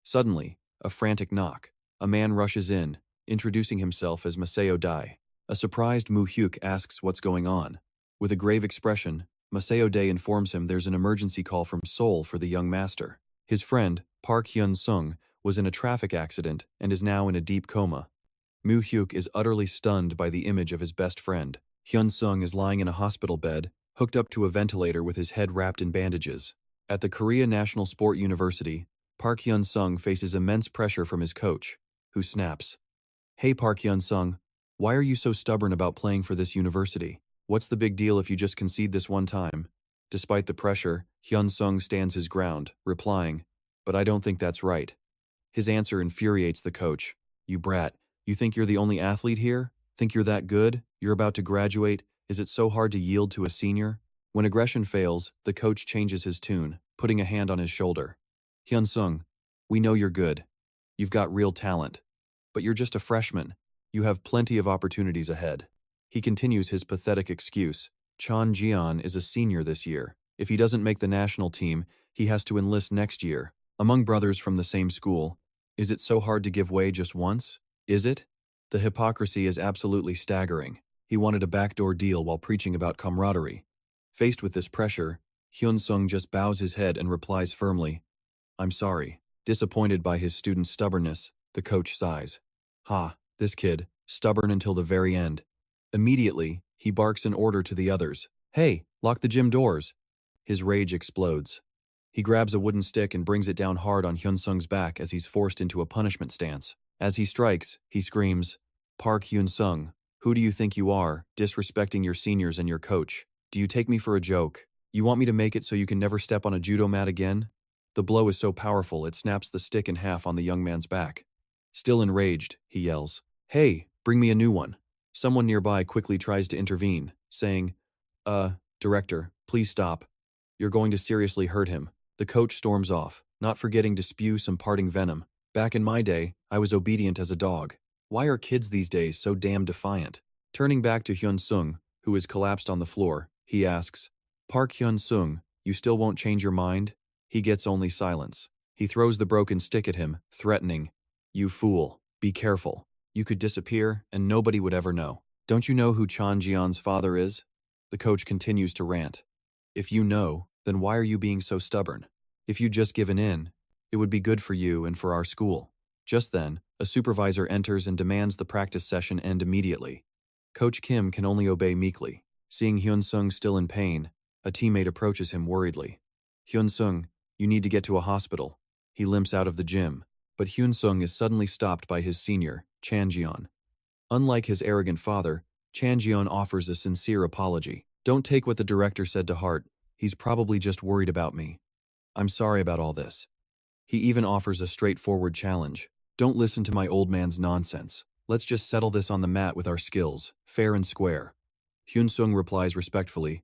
Suddenly, a frantic knock. A man rushes in, introducing himself as Maseo Dai. A surprised Mu Hyuk asks what's going on. With a grave expression, Maseo Dai informs him there's an emergency call from Seoul for the young master. His friend, Park Hyun-sung, was in a traffic accident and is now in a deep coma. Mu Hyuk is utterly stunned by the image of his best friend. Hyun-sung is lying in a hospital bed, hooked up to a ventilator with his head wrapped in bandages. At the Korea National Sport University, Park Hyun-sung faces immense pressure from his coach, who snaps. Hey Park Hyun-sung, why are you so stubborn about playing for this university? What's the big deal if you just concede this one time? Despite the pressure, Hyun-sung stands his ground, replying, but I don't think that's right. His answer infuriates the coach. You brat, you think you're the only athlete here? Think you're that good? You're about to graduate? Is it so hard to yield to a senior? When aggression fails, the coach changes his tune, putting a hand on his shoulder. Hyun-sung, we know you're good. You've got real talent. But you're just a freshman. You have plenty of opportunities ahead. He continues his pathetic excuse. Chon Jian is a senior this year. If he doesn't make the national team, he has to enlist next year. Among brothers from the same school, is it so hard to give way just once? Is it? The hypocrisy is absolutely staggering. He wanted a backdoor deal while preaching about camaraderie. Faced with this pressure, Hyun-sung just bows his head and replies firmly, I'm sorry. Disappointed by his student's stubbornness, the coach sighs. Ha, this kid, stubborn until the very end. Immediately, he barks an order to the others. Hey, lock the gym doors. His rage explodes. He grabs a wooden stick and brings it down hard on Hyun-sung's back as he's forced into a punishment stance. As he strikes, he screams, Park Hyun-sung, Who do you think you are, disrespecting your seniors and your coach? Do you take me for a joke? You want me to make it so you can never step on a judo mat again? The blow is so powerful it snaps the stick in half on the young man's back. Still enraged, he yells, "Hey, bring me a new one." Someone nearby quickly tries to intervene, saying, Director, please stop. You're going to seriously hurt him." The coach storms off, not forgetting to spew some parting venom. "Back in my day, I was obedient as a dog. Why are kids these days so damn defiant?" Turning back to Hyun-sung, who is collapsed on the floor, he asks, "Park Hyun-sung, you still won't change your mind?" He gets only silence. He throws the broken stick at him, threatening, "You fool, be careful. You could disappear and nobody would ever know. Don't you know who Chan Jian's father is?" The coach continues to rant. "If you know, then why are you being so stubborn? If you'd just given in, it would be good for you and for our school." Just then, a supervisor enters and demands the practice session end immediately. Coach Kim can only obey meekly. Seeing Hyun-sung still in pain, a teammate approaches him worriedly. "Hyun-sung, you need to get to a hospital." He limps out of the gym, but Hyun-sung is suddenly stopped by his senior, Chan Jian. Unlike his arrogant father, Chan Jian offers a sincere apology. "Don't take what the director said to heart. He's probably just worried about me. I'm sorry about all this." He even offers a straightforward challenge. "Don't listen to my old man's nonsense. Let's just settle this on the mat with our skills, fair and square." Hyun-sung replies respectfully,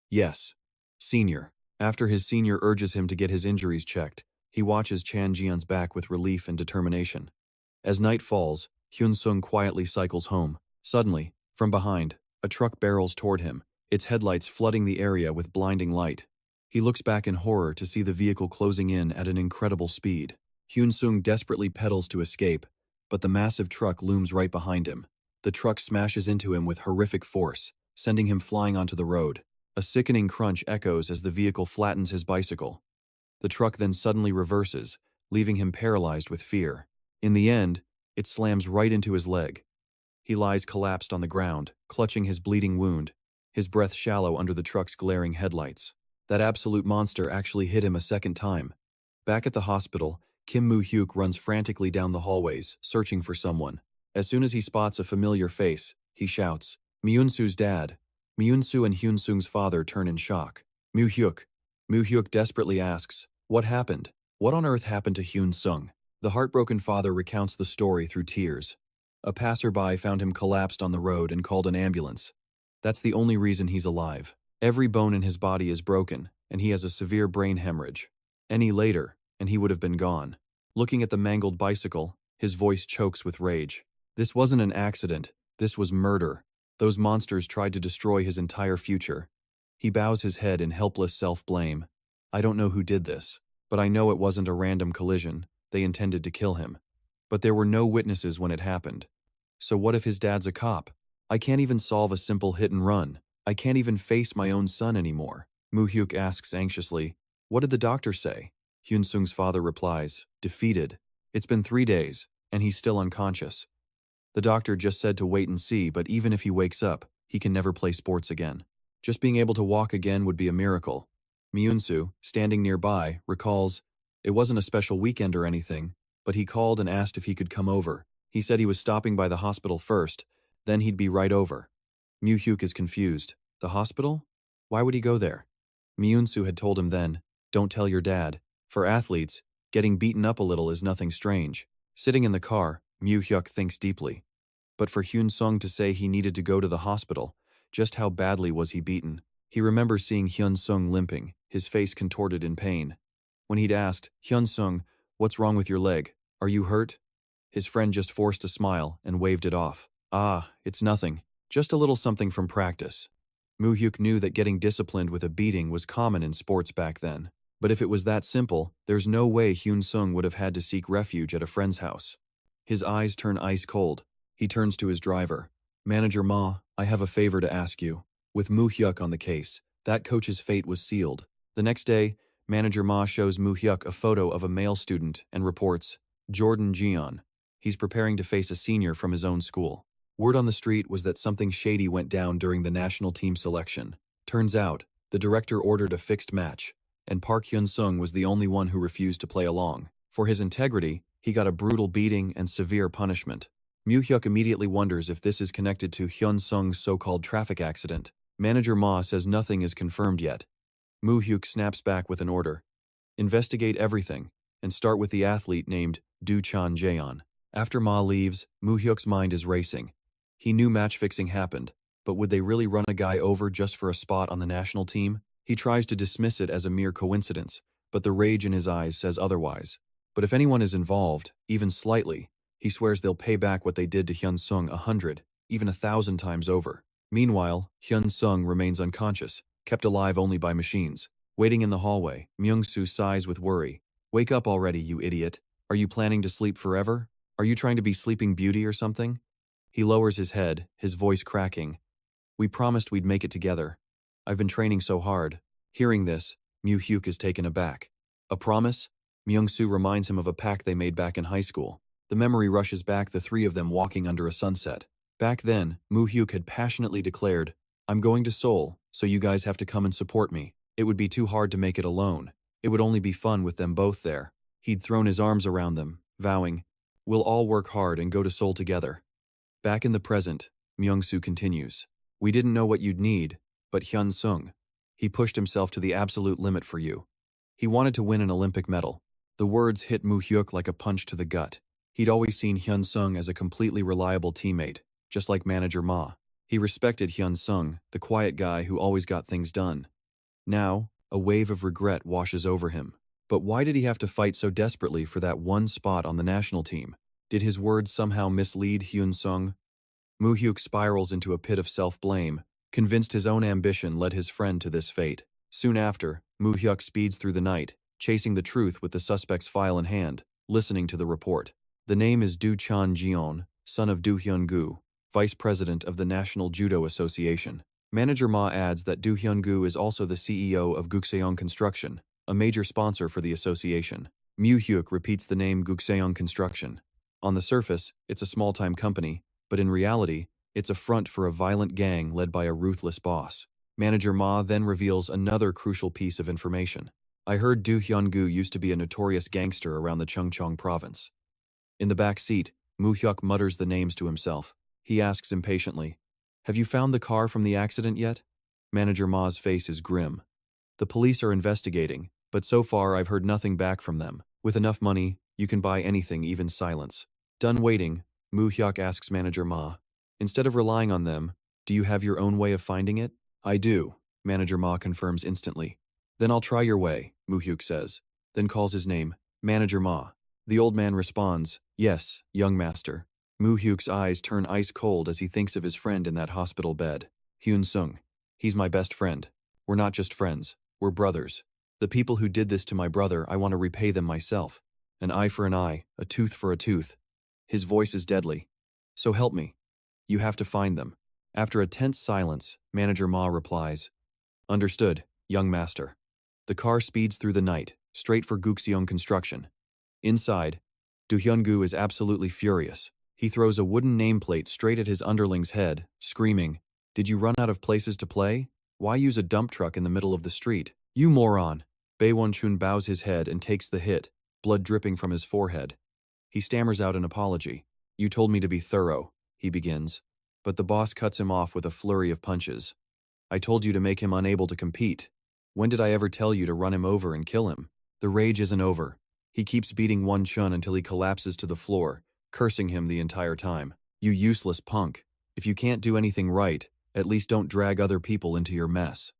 "Yes, senior." After his senior urges him to get his injuries checked, he watches Chan Jian's back with relief and determination. As night falls, Hyun-sung quietly cycles home. Suddenly, from behind, a truck barrels toward him, its headlights flooding the area with blinding light. He looks back in horror to see the vehicle closing in at an incredible speed. Hyun-sung desperately pedals to escape, but the massive truck looms right behind him. The truck smashes into him with horrific force, sending him flying onto the road. A sickening crunch echoes as the vehicle flattens his bicycle. The truck then suddenly reverses, leaving him paralyzed with fear. In the end, it slams right into his leg. He lies collapsed on the ground, clutching his bleeding wound, his breath shallow under the truck's glaring headlights. That absolute monster actually hit him a second time. Back at the hospital, Mu Hyuk runs frantically down the hallways, searching for someone. As soon as he spots a familiar face, he shouts, "Myunsu's dad." Myunsu and Hyun-sung's father turn in shock. Mu Hyuk. Mu Hyuk desperately asks, "What happened? What on earth happened to Hyun-sung?" The heartbroken father recounts the story through tears. A passerby found him collapsed on the road and called an ambulance. That's the only reason he's alive. Every bone in his body is broken, and he has a severe brain hemorrhage. Any later, and he would have been gone. Looking at the mangled bicycle, his voice chokes with rage. This wasn't an accident, this was murder. Those monsters tried to destroy his entire future. He bows his head in helpless self-blame. "I don't know who did this, but I know it wasn't a random collision. They intended to kill him. But there were no witnesses when it happened. So what if his dad's a cop? I can't even solve a simple hit and run. I can't even face my own son anymore." Mu Hyuk asks anxiously, "What did the doctor say?" Hyun-sung's father replies, defeated. "It's been 3 days, and he's still unconscious. The doctor just said to wait and see, but even if he wakes up, he can never play sports again. Just being able to walk again would be a miracle." Myunsu, standing nearby, recalls, "It wasn't a special weekend or anything, but he called and asked if he could come over. He said he was stopping by the hospital first, then he'd be right over." Mu Hyuk is confused. The hospital? Why would he go there? Myunsu had told him then, "Don't tell your dad. For athletes, getting beaten up a little is nothing strange." Sitting in the car, Mu Hyuk thinks deeply. But for Hyun-sung to say he needed to go to the hospital, just how badly was he beaten? He remembers seeing Hyun-sung limping, his face contorted in pain. When he'd asked, "Hyun-sung, what's wrong with your leg? Are you hurt?" His friend just forced a smile and waved it off. "Ah, it's nothing. Just a little something from practice." Mu Hyuk knew that getting disciplined with a beating was common in sports back then. But if it was that simple, there's no way Hyun-sung would have had to seek refuge at a friend's house. His eyes turn ice cold. He turns to his driver. "Manager Ma, I have a favor to ask you." With Mu Hyuk on the case, that coach's fate was sealed. The next day, Manager Ma shows Mu Hyuk a photo of a male student and reports, "Jordan Jeon. He's preparing to face a senior from his own school." Word on the street was that something shady went down during the national team selection. Turns out, the director ordered a fixed match, and Park Hyun-sung was the only one who refused to play along. For his integrity, he got a brutal beating and severe punishment. Mu Hyuk immediately wonders if this is connected to Hyun Sung's so-called traffic accident. Manager Ma says nothing is confirmed yet. Mu Hyuk snaps back with an order. Investigate everything, and start with the athlete named Do Chan Jaeon. After Ma leaves, Mu Hyuk's mind is racing. He knew match fixing happened, but would they really run a guy over just for a spot on the national team? He tries to dismiss it as a mere coincidence, but the rage in his eyes says otherwise. But if anyone is involved, even slightly, he swears they'll pay back what they did to Hyun Sung 100, even 1,000 times over. Meanwhile, Hyun Sung remains unconscious, kept alive only by machines. Waiting in the hallway, Myung-soo sighs with worry. Wake up already, you idiot. Are you planning to sleep forever? Are you trying to be Sleeping Beauty or something? He lowers his head, his voice cracking. We promised we'd make it together. I've been training so hard. Hearing this, Mu Hyuk is taken aback. A promise? Myung-soo reminds him of a pact they made back in high school. The memory rushes back, the three of them walking under a sunset. Back then, Mu Hyuk had passionately declared, I'm going to Seoul, so you guys have to come and support me. It would be too hard to make it alone. It would only be fun with them both there. He'd thrown his arms around them, vowing, we'll all work hard and go to Seoul together. Back in the present, Myung-soo continues. We didn't know what you'd need, but Hyun Sung. He pushed himself to the absolute limit for you. He wanted to win an Olympic medal. The words hit Mu Hyuk like a punch to the gut. He'd always seen Hyun Sung as a completely reliable teammate, just like manager Ma. He respected Hyun Sung, the quiet guy who always got things done. Now, a wave of regret washes over him. But why did he have to fight so desperately for that one spot on the national team? Did his words somehow mislead Hyun Sung? Mu Hyuk spirals into a pit of self-blame, convinced his own ambition led his friend to this fate. Soon after, Mu Hyuk speeds through the night, chasing the truth with the suspect's file in hand, listening to the report. The name is Do Chan Jeon, son of Do Hyun-gu, vice president of the National Judo Association. Manager Ma adds that Do Hyun-gu is also the CEO of Gukseong Construction, a major sponsor for the association. Mu Hyuk repeats the name Gukseong Construction. On the surface, it's a small-time company, but in reality, it's a front for a violent gang led by a ruthless boss. Manager Ma then reveals another crucial piece of information. I heard Do Hyun-gu used to be a notorious gangster around the Chungcheong province. In the back seat, Mu Hyuk mutters the names to himself. He asks impatiently, have you found the car from the accident yet? Manager Ma's face is grim. The police are investigating, but so far I've heard nothing back from them. With enough money, you can buy anything, even silence. Done waiting, Mu Hyuk asks Manager Ma. Instead of relying on them, do you have your own way of finding it? I do, Manager Ma confirms instantly. Then I'll try your way, Mu Hyuk says, then calls his name, Manager Ma. The old man responds, yes, young master. Mu Hyuk's eyes turn ice cold as he thinks of his friend in that hospital bed. Hyun Sung. He's my best friend. We're not just friends, we're brothers. The people who did this to my brother, I want to repay them myself. An eye for an eye, a tooth for a tooth. His voice is deadly. So help me. You have to find them. After a tense silence, Manager Ma replies, understood, young master. The car speeds through the night, straight for Gukseong Construction. Inside, Do Hyun-gu is absolutely furious. He throws a wooden nameplate straight at his underling's head, screaming, did you run out of places to play? Why use a dump truck in the middle of the street? You moron! Bae Won-chun bows his head and takes the hit, blood dripping from his forehead. He stammers out an apology. You told me to be thorough, he begins. But the boss cuts him off with a flurry of punches. I told you to make him unable to compete. When did I ever tell you to run him over and kill him? The rage isn't over. He keeps beating Won-chun until he collapses to the floor, cursing him the entire time. You useless punk. If you can't do anything right, at least don't drag other people into your mess.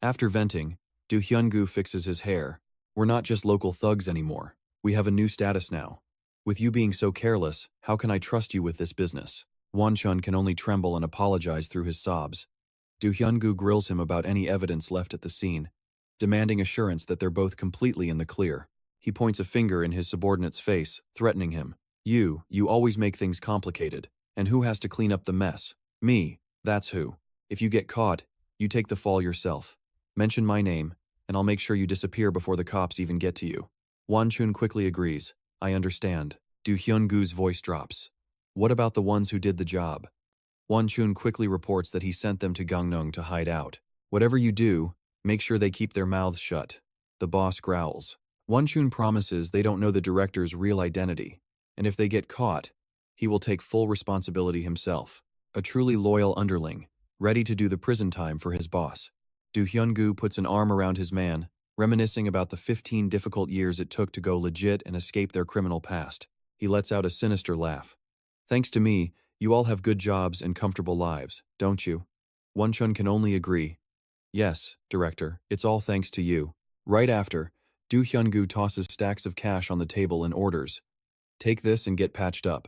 After venting, Do Hyun-gu fixes his hair. We're not just local thugs anymore. We have a new status now. With you being so careless, how can I trust you with this business? Won-chun can only tremble and apologize through his sobs. Do Hyun-gu grills him about any evidence left at the scene, demanding assurance that they're both completely in the clear. He points a finger in his subordinate's face, threatening him. You always make things complicated. And who has to clean up the mess? Me, that's who. If you get caught, you take the fall yourself. Mention my name, and I'll make sure you disappear before the cops even get to you. Won-chun quickly agrees. I understand. Do Hyun-gu's voice drops. What about the ones who did the job? Won-chun quickly reports that he sent them to Gangneung to hide out. Whatever you do, make sure they keep their mouths shut. The boss growls. Won-chun promises they don't know the director's real identity, and if they get caught, He will take full responsibility himself. A truly loyal underling, ready to do the prison time for his boss. Do Hyun-gu puts an arm around his man, reminiscing about the 15 difficult years it took to go legit and escape their criminal past. He lets out a sinister laugh. Thanks to me, you all have good jobs and comfortable lives, don't you? Won-chun can only agree. Yes, director, it's all thanks to you. Right after, Do Hyun-gu tosses stacks of cash on the table and orders. Take this and get patched up.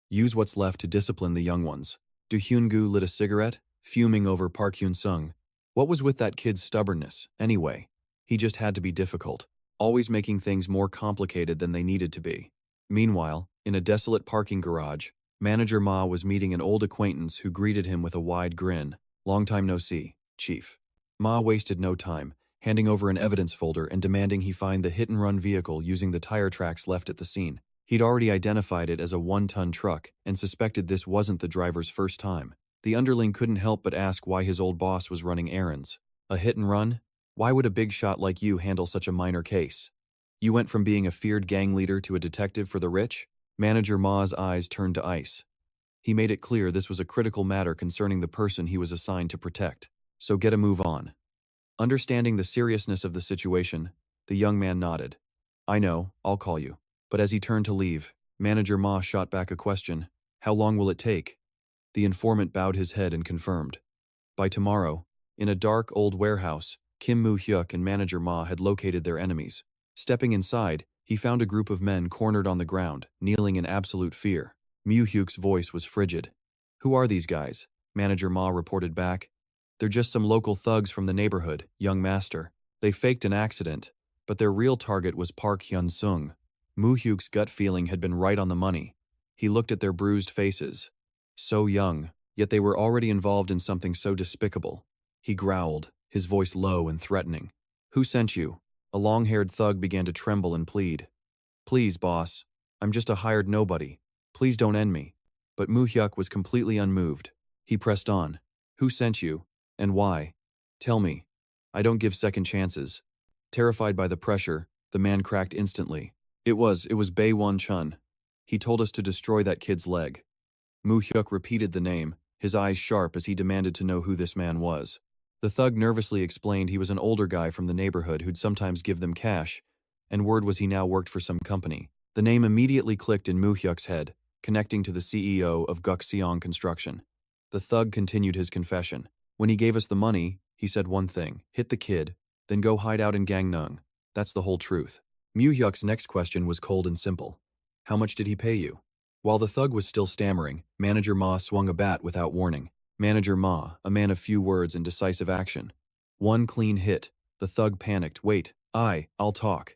Use what's left to discipline the young ones. Do Hyun-gu lit a cigarette, fuming over Park Hyun-sung. What was with that kid's stubbornness, anyway? He just had to be difficult, always making things more complicated than they needed to be. Meanwhile, in a desolate parking garage, Manager Ma was meeting an old acquaintance who greeted him with a wide grin. Long time no see, Chief. Ma wasted no time, handing over an evidence folder and demanding he find the hit-and-run vehicle using the tire tracks left at the scene. He'd already identified it as a 1-ton truck and suspected this wasn't the driver's first time. The underling couldn't help but ask why his old boss was running errands. A hit-and-run? Why would a big shot like you handle such a minor case? You went from being a feared gang leader to a detective for the rich? Manager Ma's eyes turned to ice. He made it clear this was a critical matter concerning the person he was assigned to protect. So get a move on. Understanding the seriousness of the situation, the young man nodded. I know, I'll call you. But as he turned to leave, Manager Ma shot back a question. How long will it take? The informant bowed his head and confirmed. By tomorrow, in a dark old warehouse, Mu Hyuk and Manager Ma had located their enemies. Stepping inside, he found a group of men cornered on the ground, kneeling in absolute fear. Mu Hyuk's voice was frigid. Who are these guys? Manager Ma reported back. They're just some local thugs from the neighborhood, young master. They faked an accident, but their real target was Park Hyun-sung. Mu Hyuk's gut feeling had been right on the money. He looked at their bruised faces. So young, yet they were already involved in something so despicable. He growled, his voice low and threatening. Who sent you? A long-haired thug began to tremble and plead. Please, boss. I'm just a hired nobody. Please don't end me. But Mu Hyuk was completely unmoved. He pressed on. Who sent you? And why? Tell me. I don't give second chances. Terrified by the pressure, the man cracked instantly. It was Bae Won-chun. He told us to destroy that kid's leg. Mu Hyuk repeated the name, his eyes sharp as he demanded to know who this man was. The thug nervously explained he was an older guy from the neighborhood who'd sometimes give them cash, and word was he now worked for some company. The name immediately clicked in Mu Hyuk's head, connecting to the CEO of Gukseong Construction. The thug continued his confession. When he gave us the money, he said one thing, hit the kid, then go hide out in Gangneung. That's the whole truth. Mu Hyuk's next question was cold and simple. How much did he pay you? While the thug was still stammering, Manager Ma swung a bat without warning. Manager Ma, a man of few words and decisive action. One clean hit. The thug panicked. Wait, I'll talk.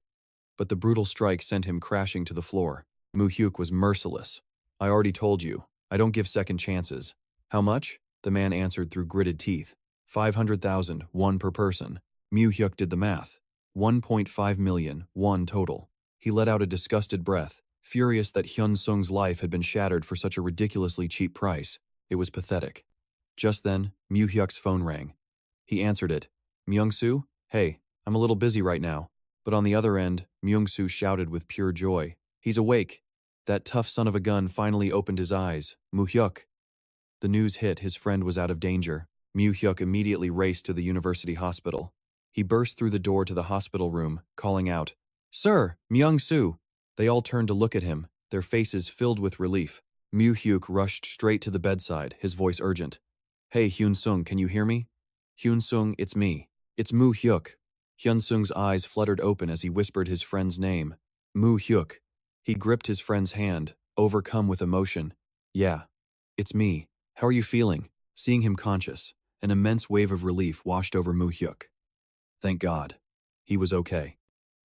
But the brutal strike sent him crashing to the floor. Mu Hyuk was merciless. I already told you, I don't give second chances. How much? The man answered through gritted teeth. 500,000, one per person. Mu Hyuk did the math. 1.5 million, one total. He let out a disgusted breath, furious that Hyun-sung's life had been shattered for such a ridiculously cheap price. It was pathetic. Just then, Mu Hyuk's phone rang. He answered it. Myung-soo? Hey, I'm a little busy right now. But on the other end, Myung-soo shouted with pure joy. He's awake. That tough son of a gun finally opened his eyes. Mu Hyuk. The news hit his friend was out of danger. Mu Hyuk immediately raced to the university hospital. He burst through the door to the hospital room, calling out, Sir, Myung-soo! They all turned to look at him, their faces filled with relief. Mu Hyuk rushed straight to the bedside, his voice urgent. Hey Hyun-sung, can you hear me? Hyun-sung, it's me. It's Mu Hyuk. Hyun-sung's eyes fluttered open as he whispered his friend's name. Mu Hyuk. He gripped his friend's hand, overcome with emotion. Yeah, it's me. How are you feeling? Seeing him conscious, an immense wave of relief washed over Mu Hyuk. Thank God. He was okay.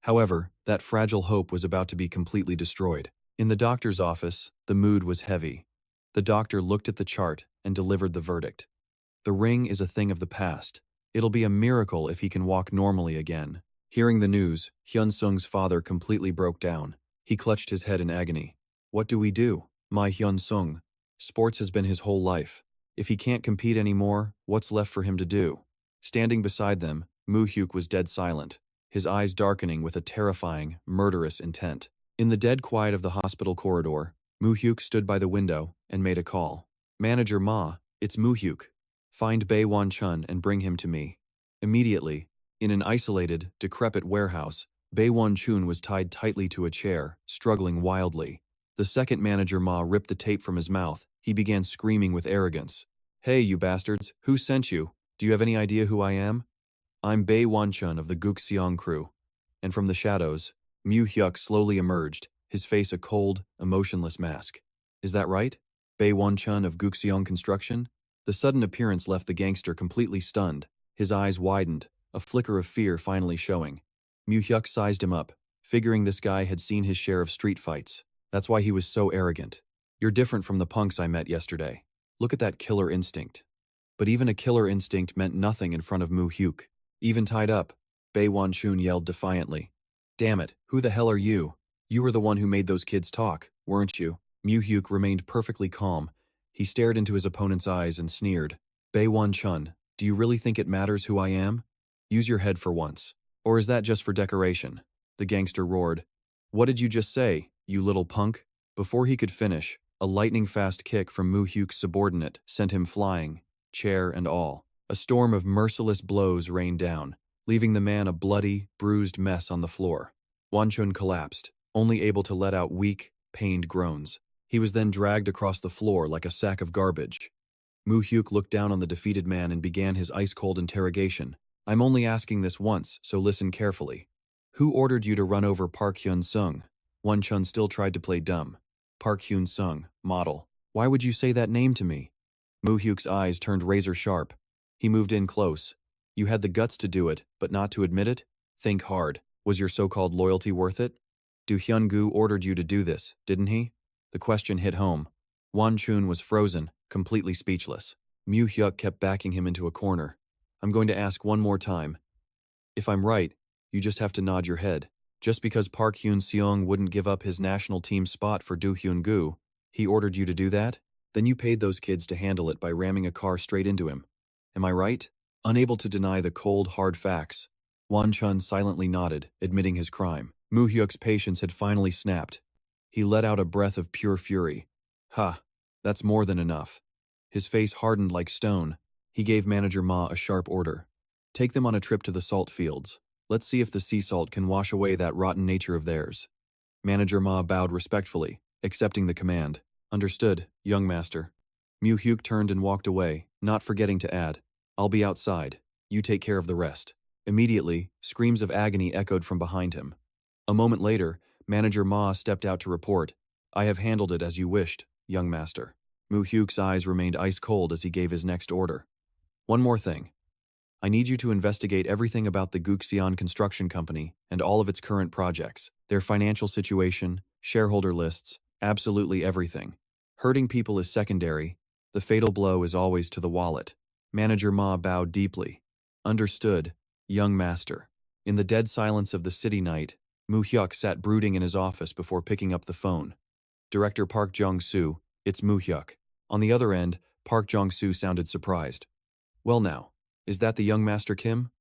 However, that fragile hope was about to be completely destroyed. In the doctor's office, the mood was heavy. The doctor looked at the chart and delivered the verdict. The ring is a thing of the past. It'll be a miracle if he can walk normally again. Hearing the news, Hyun-sung's father completely broke down. He clutched his head in agony. What do we do? My Hyun-sung. Sports has been his whole life. If he can't compete anymore, what's left for him to do? Standing beside them, Mu Hyuk was dead silent, his eyes darkening with a terrifying, murderous intent. In the dead quiet of the hospital corridor, Mu Hyuk stood by the window and made a call. Manager Ma, it's Mu Hyuk. Find Bae Won Chun and bring him to me. Immediately, in an isolated, decrepit warehouse, Bae Won Chun was tied tightly to a chair, struggling wildly. The second manager Ma ripped the tape from his mouth. He began screaming with arrogance. Hey, you bastards, who sent you? Do you have any idea who I am? I'm Bae Won Chun of the Gukseong crew. And from the shadows, Mu Hyuk slowly emerged, his face a cold, emotionless mask. Is that right? Bae Won Chun of Gukseong Construction? The sudden appearance left the gangster completely stunned. His eyes widened, a flicker of fear finally showing. Mu Hyuk sized him up, figuring this guy had seen his share of street fights. That's why he was so arrogant. You're different from the punks I met yesterday. Look at that killer instinct. But even a killer instinct meant nothing in front of Mu Hyuk. Even tied up, Bae Won Chun yelled defiantly. Damn it, who the hell are you? You were the one who made those kids talk, weren't you? Mu Hyuk remained perfectly calm. He stared into his opponent's eyes and sneered. Bae Won Chun, do you really think it matters who I am? Use your head for once. Or is that just for decoration? The gangster roared. What did you just say, you little punk? Before he could finish, a lightning-fast kick from Mu Hyuk's subordinate sent him flying, chair and all. A storm of merciless blows rained down, leaving the man a bloody, bruised mess on the floor. Won Chun collapsed, only able to let out weak, pained groans. He was then dragged across the floor like a sack of garbage. Mu Hyuk looked down on the defeated man and began his ice-cold interrogation. I'm only asking this once, so listen carefully. Who ordered you to run over Park Hyun-sung? Won Chun still tried to play dumb. Park Hyun-sung, model. Why would you say that name to me? Mu Hyuk's eyes turned razor-sharp. He moved in close. You had the guts to do it, but not to admit it? Think hard. Was your so-called loyalty worth it? Do Hyun-gu ordered you to do this, didn't he? The question hit home. Won Chun was frozen, completely speechless. Mu Hyuk kept backing him into a corner. I'm going to ask one more time. If I'm right, you just have to nod your head. Just because Park Hyun-seong wouldn't give up his national team spot for Do Hyun-gu, he ordered you to do that? Then you paid those kids to handle it by ramming a car straight into him. Am I right? Unable to deny the cold, hard facts, Won Chun silently nodded, admitting his crime. Mu Hyuk's patience had finally snapped. He let out a breath of pure fury. Ha, that's more than enough. His face hardened like stone. He gave Manager Ma a sharp order. Take them on a trip to the salt fields. Let's see if the sea salt can wash away that rotten nature of theirs. Manager Ma bowed respectfully, accepting the command. Understood, young master. Mu Hyuk turned and walked away, not forgetting to add, I'll be outside. You take care of the rest. Immediately, screams of agony echoed from behind him. A moment later, Manager Ma stepped out to report, I have handled it as you wished, young master. Mu Hyuk's eyes remained ice-cold as he gave his next order. One more thing. I need you to investigate everything about the Gukseong Construction Company and all of its current projects, their financial situation, shareholder lists, absolutely everything. Hurting people is secondary. The fatal blow is always to the wallet. Manager Ma bowed deeply. Understood, young master. In the dead silence of the city night, Mu Hyuk sat brooding in his office before picking up the phone. Director Park Jong-soo, it's Mu Hyuk. On the other end, Park Jong-soo sounded surprised. Well now, is that the young master Kim?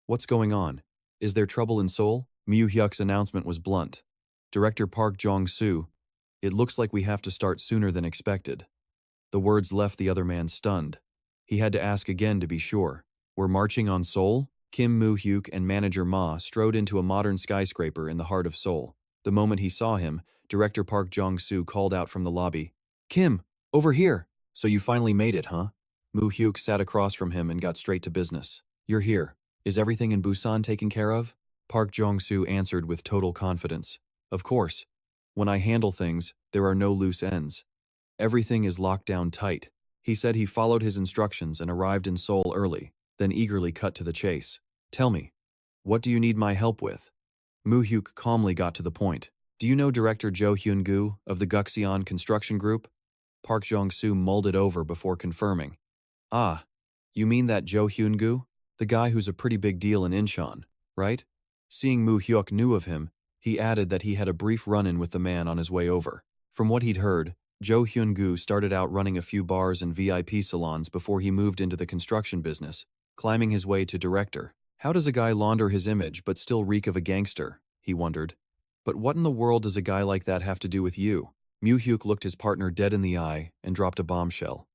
What's going on? Is there trouble in Seoul? Mu Hyuk's announcement was blunt. Director Park Jong-soo, it looks like we have to start sooner than expected. The words left the other man stunned. He had to ask again to be sure. We're marching on Seoul? Kim Mu Hyuk and Manager Ma strode into a modern skyscraper in the heart of Seoul. The moment he saw him, Director Park Jong-soo called out from the lobby. Kim, over here! So you finally made it, huh? Mu Hyuk sat across from him and got straight to business. You're here. Is everything in Busan taken care of? Park Jong-soo answered with total confidence. Of course. When I handle things, there are no loose ends. Everything is locked down tight. He said he followed his instructions and arrived in Seoul early, then eagerly cut to the chase. Tell me, what do you need my help with? Mu Hyuk calmly got to the point. Do you know Director Jo Hyun-gu of the Gukseong Construction Group? Park Jong-soo mulled it over before confirming. Ah, you mean that Jo Hyun-gu? The guy who's a pretty big deal in Incheon, right? Seeing Mu Hyuk knew of him, he added that he had a brief run-in with the man on his way over. From what he'd heard, Jo Hyun-gu started out running a few bars and VIP salons before he moved into the construction business, climbing his way to director. How does a guy launder his image but still reek of a gangster? He wondered. But what in the world does a guy like that have to do with you? Mu Hyuk looked his partner dead in the eye and dropped a bombshell.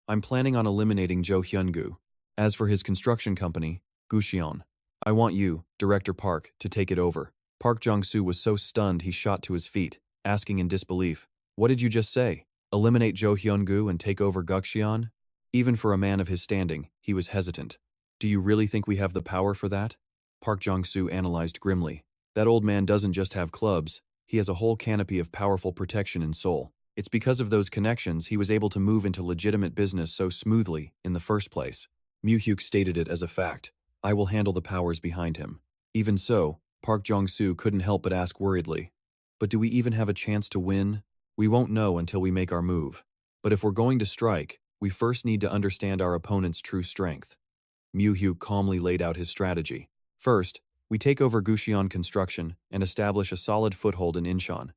I'm planning on eliminating Jo Hyun-gu. As for his construction company, Guxion, I want you, Director Park, to take it over. Park Jong-soo was so stunned he shot to his feet, asking in disbelief, "What did you just say? Eliminate Jo Hyun-gu and take over Guxion?" Even for a man of his standing, he was hesitant. "Do you really think we have the power for that?" Park Jong-soo analyzed grimly. "That old man doesn't just have clubs, he has a whole canopy of powerful protection in Seoul. It's because of those connections he was able to move into legitimate business so smoothly in the first place." Mu Hyuk stated it as a fact. "I will handle the powers behind him." Even so, Park Jong-soo couldn't help but ask worriedly, "But do we even have a chance to win? We won't know until we make our move. But if we're going to strike, we first need to understand our opponent's true strength." Mu Hyuk calmly laid out his strategy. "First, we take over Guxion Construction and establish a solid foothold in Incheon.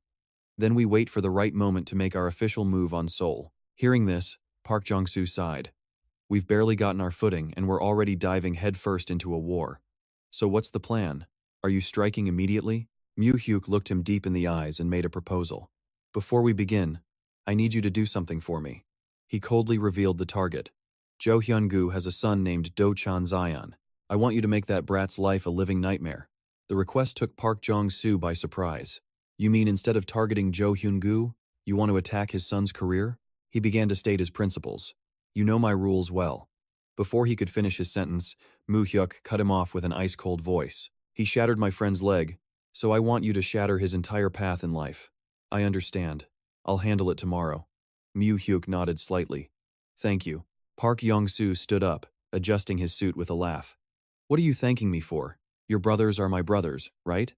Then we wait for the right moment to make our official move on Seoul." Hearing this, Park Jong-soo sighed. "We've barely gotten our footing and we're already diving headfirst into a war. So what's the plan? Are you striking immediately?" Mu Hyuk looked him deep in the eyes and made a proposal. "Before we begin, I need you to do something for me." He coldly revealed the target. "Jo Hyun-gu has a son named Do Chan-zion. I want you to make that brat's life a living nightmare." The request took Park Jong-soo by surprise. "You mean instead of targeting Jo Hyun-gu, you want to attack his son's career?" He began to state his principles. "You know my rules well." Before he could finish his sentence, Mu Hyuk cut him off with an ice-cold voice. "He shattered my friend's leg, so I want you to shatter his entire path in life." "I understand. I'll handle it tomorrow." Mu Hyuk nodded slightly. "Thank you." Park Yong-soo stood up, adjusting his suit with a laugh. "What are you thanking me for? Your brothers are my brothers, right?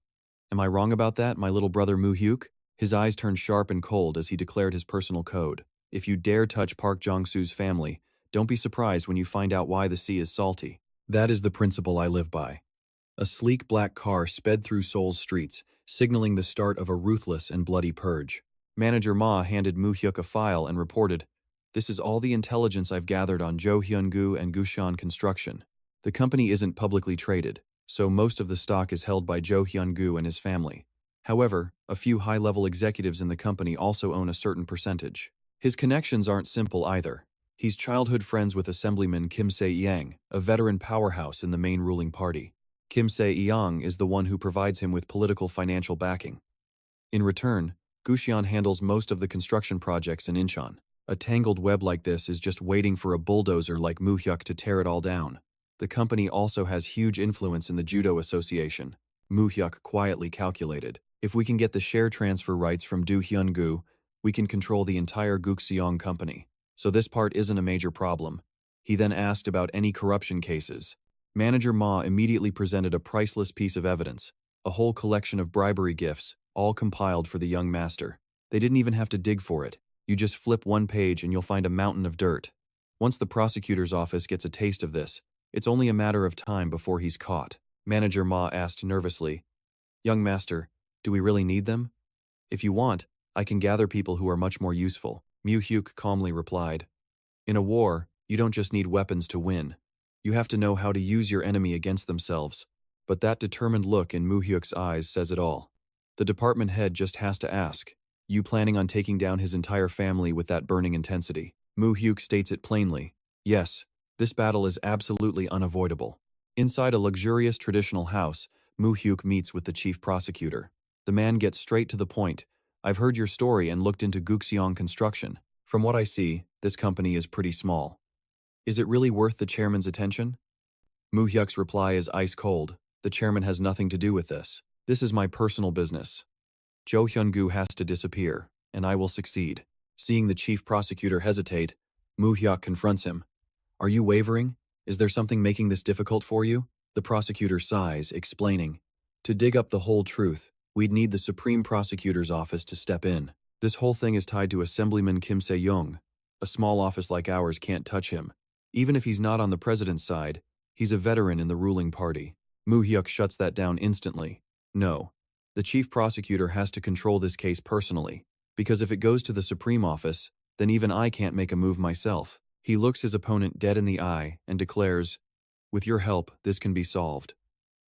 Am I wrong about that, my little brother Mu Hyuk?" His eyes turned sharp and cold as he declared his personal code. "If you dare touch Park Jong-soo's family, don't be surprised when you find out why the sea is salty." That is the principle I live by. A sleek black car sped through Seoul's streets, signaling the start of a ruthless and bloody purge. Manager Ma handed Mu Hyuk a file and reported, "This is all the intelligence I've gathered on Jo Hyun-gu and Guxion Construction. The company isn't publicly traded, so most of the stock is held by Jo Hyun-gu and his family. However, a few high-level executives in the company also own a certain percentage. His connections aren't simple either. He's childhood friends with Assemblyman Kim Se-yang, a veteran powerhouse in the main ruling party. Kim Se-yang is the one who provides him with political financial backing. In return, Guxion handles most of the construction projects in Incheon. A tangled web like this is just waiting for a bulldozer like Mu Hyuk to tear it all down. The company also has huge influence in the Judo Association." Mu Hyuk quietly calculated. "If we can get the share transfer rights from Do Hyun-gu, we can control the entire Guxion company. So this part isn't a major problem." He then asked about any corruption cases. Manager Ma immediately presented a priceless piece of evidence, a whole collection of bribery gifts, all compiled for the young master. They didn't even have to dig for it. You just flip one page and you'll find a mountain of dirt. Once the prosecutor's office gets a taste of this, it's only a matter of time before he's caught. Manager Ma asked nervously, "Young master, do we really need them? If you want, I can gather people who are much more useful." Mu Hyuk calmly replied, "In a war, you don't just need weapons to win. You have to know how to use your enemy against themselves." But that determined look in Mu Hyuk's eyes says it all. The department head just has to ask, "You planning on taking down his entire family with that burning intensity?" Mu Hyuk states it plainly. Yes, this battle is absolutely unavoidable. Inside a luxurious traditional house, Mu Hyuk meets with the chief prosecutor. The man gets straight to the point. "I've heard your story and looked into Guxion Construction. From what I see, this company is pretty small. Is it really worth the chairman's attention?" Mu Hyuk's reply is ice cold. "The chairman has nothing to do with this. This is my personal business. Jo Hyun-gu has to disappear, and I will succeed." Seeing the chief prosecutor hesitate, Mu Hyuk confronts him. "Are you wavering? Is there something making this difficult for you?" The prosecutor sighs, explaining, "To dig up the whole truth, we'd need the Supreme Prosecutor's office to step in. This whole thing is tied to Assemblyman Kim Se-young. A small office like ours can't touch him. Even if he's not on the president's side, he's a veteran in the ruling party." Mu Hyuk shuts that down instantly. "No. The chief prosecutor has to control this case personally, because if it goes to the Supreme Office, then even I can't make a move myself." He looks his opponent dead in the eye and declares, "With your help, this can be solved.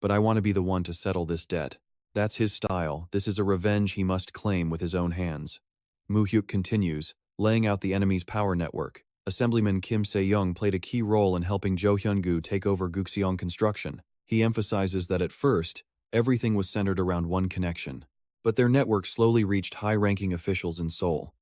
But I want to be the one to settle this debt." That's his style. This is a revenge he must claim with his own hands. Mu Hyuk continues, laying out the enemy's power network. Assemblyman Kim Se-young played a key role in helping Jo Hyun-gu take over Gukseong Construction. He emphasizes that at first, everything was centered around one connection. But their network slowly reached high-ranking officials in Seoul.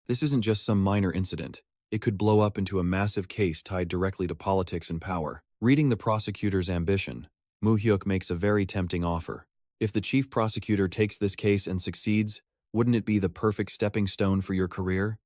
This isn't just some minor incident. It could blow up into a massive case tied directly to politics and power. Reading the prosecutor's ambition, Mu Hyuk makes a very tempting offer. If the chief prosecutor takes this case and succeeds, wouldn't it be the perfect stepping stone for your career?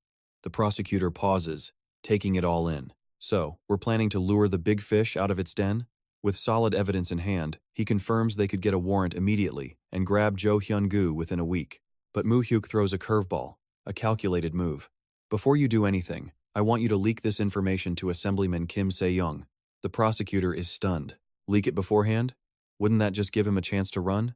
The prosecutor pauses, taking it all in. So, we're planning to lure the big fish out of its den? With solid evidence in hand, he confirms they could get a warrant immediately and grab Jo Hyun-gu within a week. But Mu Hyuk throws a curveball, a calculated move. Before you do anything, I want you to leak this information to Assemblyman Kim Se-young. The prosecutor is stunned. Leak it beforehand? Wouldn't that just give him a chance to run?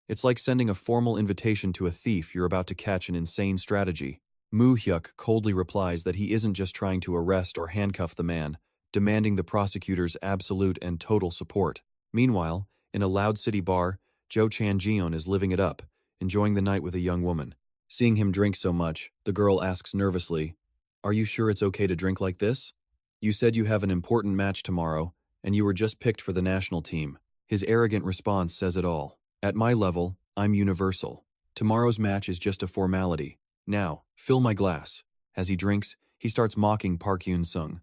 It's like sending a formal invitation to a thief you're about to catch. An insane strategy. Mu Hyuk coldly replies that he isn't just trying to arrest or handcuff the man, demanding the prosecutor's absolute and total support. Meanwhile, in a loud city bar, Jo Chan-jeon is living it up, enjoying the night with a young woman. Seeing him drink so much, the girl asks nervously, "Are you sure it's okay to drink like this? You said you have an important match tomorrow, and you were just picked for the national team." His arrogant response says it all. "At my level, I'm universal. Tomorrow's match is just a formality. Now, fill my glass." As he drinks, he starts mocking Park Yoon-sung.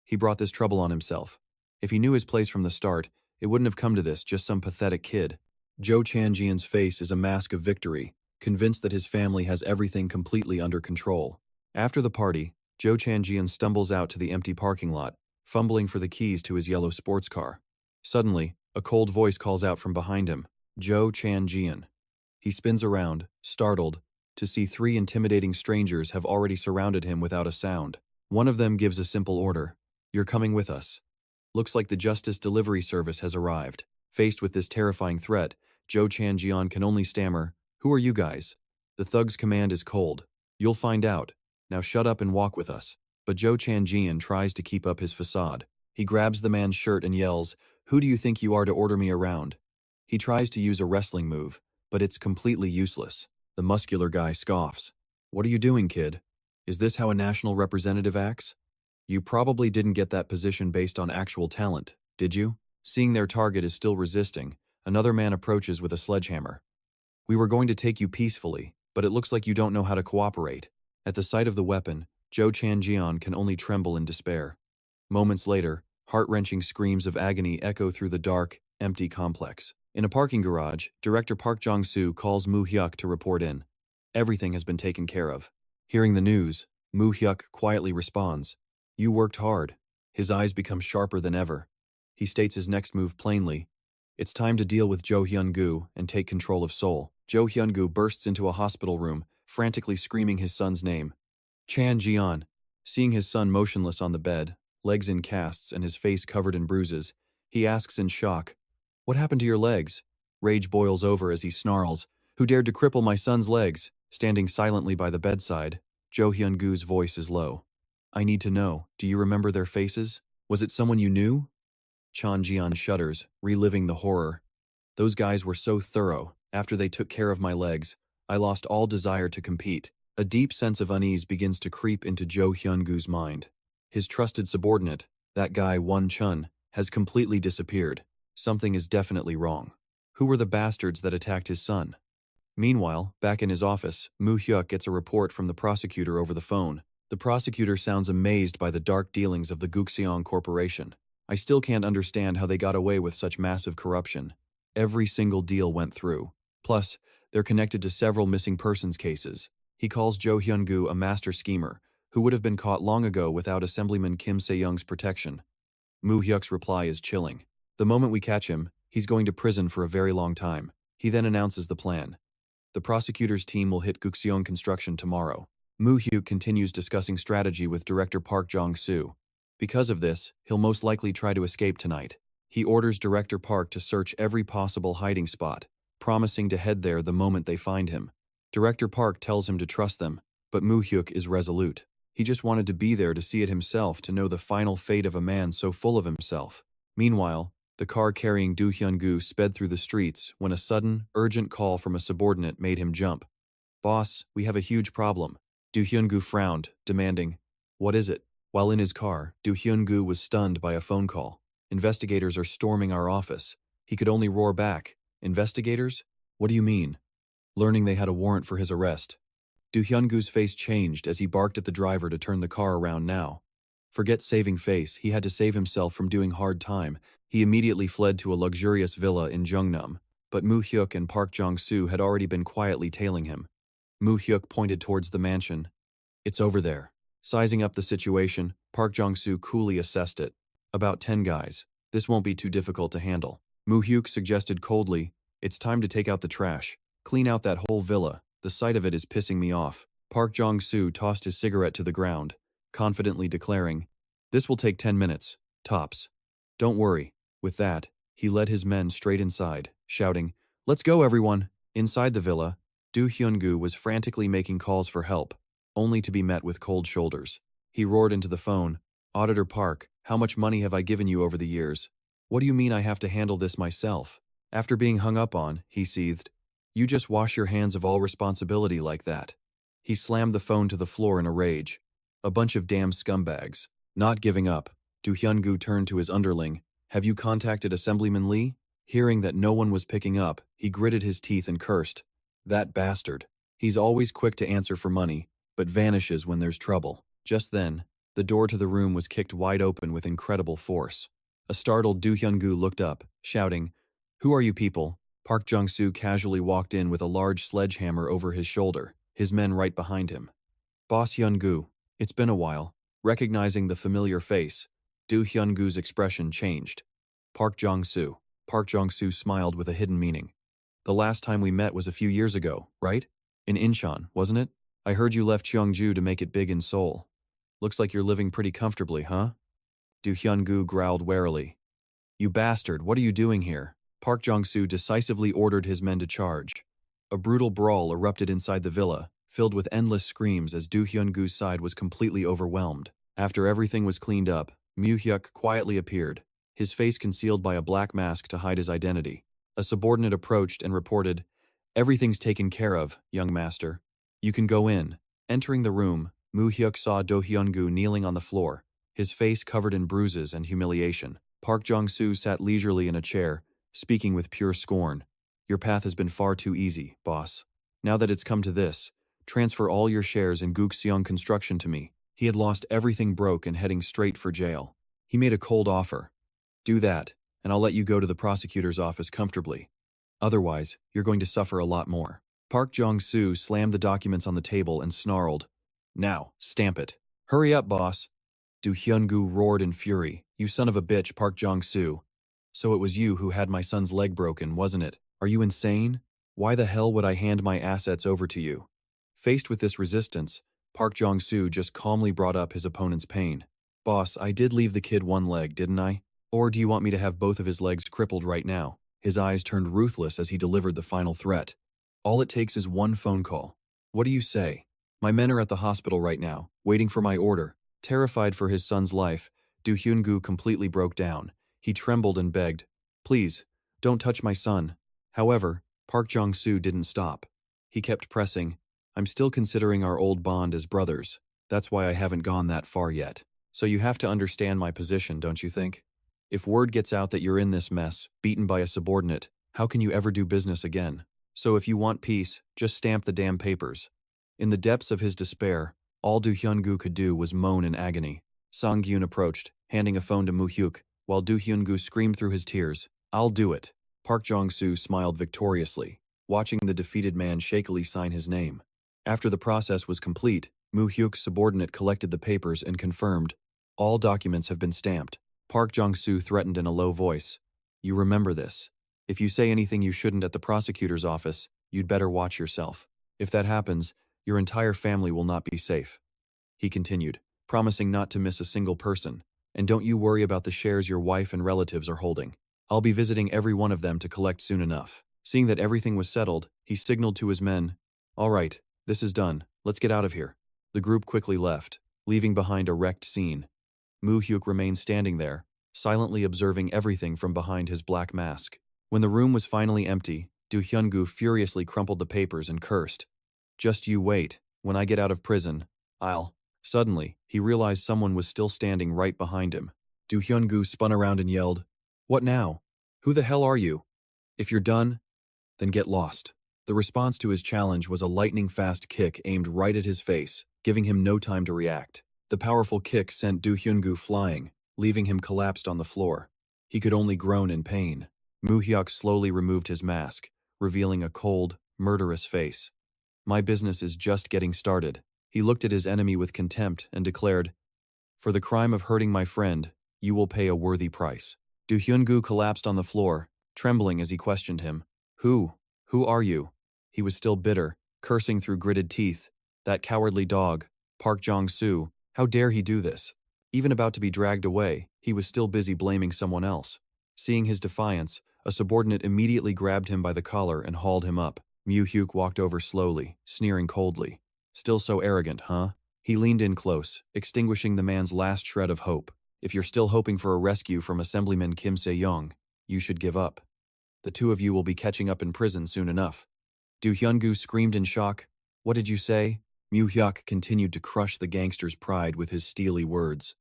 He brought this trouble on himself. If he knew his place from the start, it wouldn't have come to this, just some pathetic kid. Jo Chan-jeon's face is a mask of victory, convinced that his family has everything completely under control. After the party, Jo Chan-jeon stumbles out to the empty parking lot, fumbling for the keys to his yellow sports car. Suddenly, a cold voice calls out from behind him, "Jo Chan-jeon." He spins around, startled, to see three intimidating strangers have already surrounded him without a sound. One of them gives a simple order, "You're coming with us." Looks like the justice delivery service has arrived. Faced with this terrifying threat, Jo Chan-jeon can only stammer, "Who are you guys?" The thug's command is cold. "You'll find out. Now shut up and walk with us." But Jo Chan-jeon tries to keep up his facade. He grabs the man's shirt and yells, "Who do you think you are to order me around?" He tries to use a wrestling move, but it's completely useless. The muscular guy scoffs. "What are you doing, kid? Is this how a national representative acts? You probably didn't get that position based on actual talent, did you?" Seeing their target is still resisting, another man approaches with a sledgehammer. "We were going to take you peacefully, but it looks like you don't know how to cooperate." At the sight of the weapon, Jo Chan-jeon can only tremble in despair. Moments later, heart-wrenching screams of agony echo through the dark, empty complex. In a parking garage, Director Park Jong-soo calls Mu Hyuk to report in. Everything has been taken care of. Hearing the news, Mu Hyuk quietly responds, "You worked hard." His eyes become sharper than ever. He states his next move plainly. It's time to deal with Jo Hyun-gu and take control of Seoul. Jo Hyun-gu bursts into a hospital room, frantically screaming his son's name. Chan-jeon. Seeing his son motionless on the bed, legs in casts and his face covered in bruises, he asks in shock, "What happened to your legs?" Rage boils over as he snarls, "Who dared to cripple my son's legs?" Standing silently by the bedside, Jo Hyun-gu's voice is low. "I need to know, do you remember their faces? Was it someone you knew?" Chan-jeon shudders, reliving the horror. "Those guys were so thorough. After they took care of my legs, I lost all desire to compete." A deep sense of unease begins to creep into Jo Hyun-gu's mind. His trusted subordinate, that guy Won Chun, has completely disappeared. Something is definitely wrong. Who were the bastards that attacked his son? Meanwhile, back in his office, Mu Hyuk gets a report from the prosecutor over the phone. The prosecutor sounds amazed by the dark dealings of the Gukseong Corporation. "I still can't understand how they got away with such massive corruption. Every single deal went through. Plus, they're connected to several missing persons cases." He calls Jo Hyun-gu a master schemer, who would have been caught long ago without Assemblyman Kim Se-young's protection. Mu Hyuk's reply is chilling. "The moment we catch him, he's going to prison for a very long time." He then announces the plan. The prosecutor's team will hit Gukseong Construction tomorrow. Mu Hyuk continues discussing strategy with Director Park Jong-soo. Because of this, he'll most likely try to escape tonight. He orders Director Park to search every possible hiding spot, promising to head there the moment they find him. Director Park tells him to trust them, but Mu Hyuk is resolute. He just wanted to be there to see it himself, to know the final fate of a man so full of himself. Meanwhile, the car carrying Do Hyun-gu sped through the streets when a sudden, urgent call from a subordinate made him jump. "Boss, we have a huge problem." Do Hyun-gu frowned, demanding, "What is it?" While in his car, Do Hyun-gu was stunned by a phone call. "Investigators are storming our office." He could only roar back, "Investigators? What do you mean?" Learning they had a warrant for his arrest. Do Hyun-gu's face changed as he barked at the driver to turn the car around now. Forget saving face, he had to save himself from doing hard time. He immediately fled to a luxurious villa in Jeongnam, but Mu Hyuk and Park Jong-soo had already been quietly tailing him. Mu Hyuk pointed towards the mansion. "It's over there." Sizing up the situation, Park Jong-soo coolly assessed it. "About 10 guys. This won't be too difficult to handle." Mu Hyuk suggested coldly, "It's time to take out the trash. Clean out that whole villa. The sight of it is pissing me off." Park Jong-soo tossed his cigarette to the ground, confidently declaring, "This will take 10 minutes, tops. Don't worry." With that, he led his men straight inside, shouting, "Let's go, everyone!" Inside the villa, Do Hyun-gu was frantically making calls for help, only to be met with cold shoulders. He roared into the phone, "Auditor Park, how much money have I given you over the years? What do you mean I have to handle this myself?" After being hung up on, he seethed, "You just wash your hands of all responsibility like that." He slammed the phone to the floor in a rage. "A bunch of damn scumbags." Not giving up, Do Hyun-gu turned to his underling, "Have you contacted Assemblyman Lee?" Hearing that no one was picking up, he gritted his teeth and cursed, "That bastard. He's always quick to answer for money, but vanishes when there's trouble." Just then, the door to the room was kicked wide open with incredible force. A startled Do Hyun-gu looked up, shouting, "Who are you people?" Park Jong-soo casually walked in with a large sledgehammer over his shoulder, his men right behind him. "Boss Hyun-gu, it's been a while." Recognizing the familiar face, Do Hyun-gu's expression changed. Park Jong-soo." Park Jong-soo smiled with a hidden meaning. "The last time we met was a few years ago, right? In Incheon, wasn't it? I heard you left Cheongju to make it big in Seoul. Looks like you're living pretty comfortably, huh?" Do Hyun-gu growled warily. "You bastard, what are you doing here?" Park Jong-soo decisively ordered his men to charge. A brutal brawl erupted inside the villa, filled with endless screams as Do Hyun-gu's side was completely overwhelmed. After everything was cleaned up, Mu Hyuk quietly appeared, his face concealed by a black mask to hide his identity. A subordinate approached and reported, "Everything's taken care of, young master. You can go in." Entering the room, Mu Hyuk saw Do Hyun-gu kneeling on the floor, his face covered in bruises and humiliation. Park Jong-soo sat leisurely in a chair, speaking with pure scorn. "Your path has been far too easy, boss. Now that it's come to this, transfer all your shares in Gukseong Construction to me." He had lost everything broke and heading straight for jail. He made a cold offer. "Do that, and I'll let you go to the prosecutor's office comfortably. Otherwise, you're going to suffer a lot more." Park Jong-soo slammed the documents on the table and snarled, "Now, stamp it." "Hurry up, boss." Do Hyun-gu roared in fury, "You son of a bitch, Park Jong-soo. So it was you who had my son's leg broken, wasn't it? Are you insane? Why the hell would I hand my assets over to you?" Faced with this resistance, Park Jong-soo just calmly brought up his opponent's pain. "Boss, I did leave the kid one leg, didn't I? Or do you want me to have both of his legs crippled right now?" His eyes turned ruthless as he delivered the final threat. "All it takes is one phone call. What do you say? My men are at the hospital right now, waiting for my order." Terrified for his son's life, Do Hyun-gu completely broke down. He trembled and begged, "Please, don't touch my son." However, Park Jong-soo didn't stop. He kept pressing, "I'm still considering our old bond as brothers. That's why I haven't gone that far yet. So you have to understand my position, don't you think? If word gets out that you're in this mess, beaten by a subordinate, how can you ever do business again? So if you want peace, just stamp the damn papers." In the depths of his despair, all Do Hyun-gu could do was moan in agony. Sang-gyun approached, handing a phone to Mu Hyuk, while Do Hyun-gu screamed through his tears, "I'll do it." Park Jong-soo smiled victoriously, watching the defeated man shakily sign his name. After the process was complete, Mu Hyuk's subordinate collected the papers and confirmed, "All documents have been stamped." Park Jong-soo threatened in a low voice, "You remember this. If you say anything you shouldn't at the prosecutor's office, you'd better watch yourself. If that happens, your entire family will not be safe." He continued, promising not to miss a single person, "And don't you worry about the shares your wife and relatives are holding. I'll be visiting every one of them to collect soon enough." Seeing that everything was settled, he signaled to his men, "All right, this is done. Let's get out of here." The group quickly left, leaving behind a wrecked scene. Mu Hyuk remained standing there, silently observing everything from behind his black mask. When the room was finally empty, Do Hyun-gu furiously crumpled the papers and cursed, "Just you wait. When I get out of prison, I'll... Suddenly, he realized someone was still standing right behind him. Do Hyun-gu spun around and yelled, "What now? Who the hell are you? If you're done, then get lost." The response to his challenge was a lightning-fast kick aimed right at his face, giving him no time to react. The powerful kick sent Do Hyun-gu flying, leaving him collapsed on the floor. He could only groan in pain. Mu Hyuk slowly removed his mask, revealing a cold, murderous face. "My business is just getting started." He looked at his enemy with contempt and declared, "For the crime of hurting my friend, you will pay a worthy price." Do Hyun-gu collapsed on the floor, trembling as he questioned him. Who are you?" He was still bitter, cursing through gritted teeth. That cowardly dog, Park Jong-soo, how dare he do this? Even about to be dragged away, he was still busy blaming someone else. Seeing his defiance, a subordinate immediately grabbed him by the collar and hauled him up. Mu Hyuk walked over slowly, sneering coldly. "Still so arrogant, huh?" He leaned in close, extinguishing the man's last shred of hope. "If you're still hoping for a rescue from Assemblyman Kim Se-young, you should give up. The two of you will be catching up in prison soon enough." Do Hyun-gu screamed in shock. "What did you say?" Mu Hyuk continued to crush the gangster's pride with his steely words.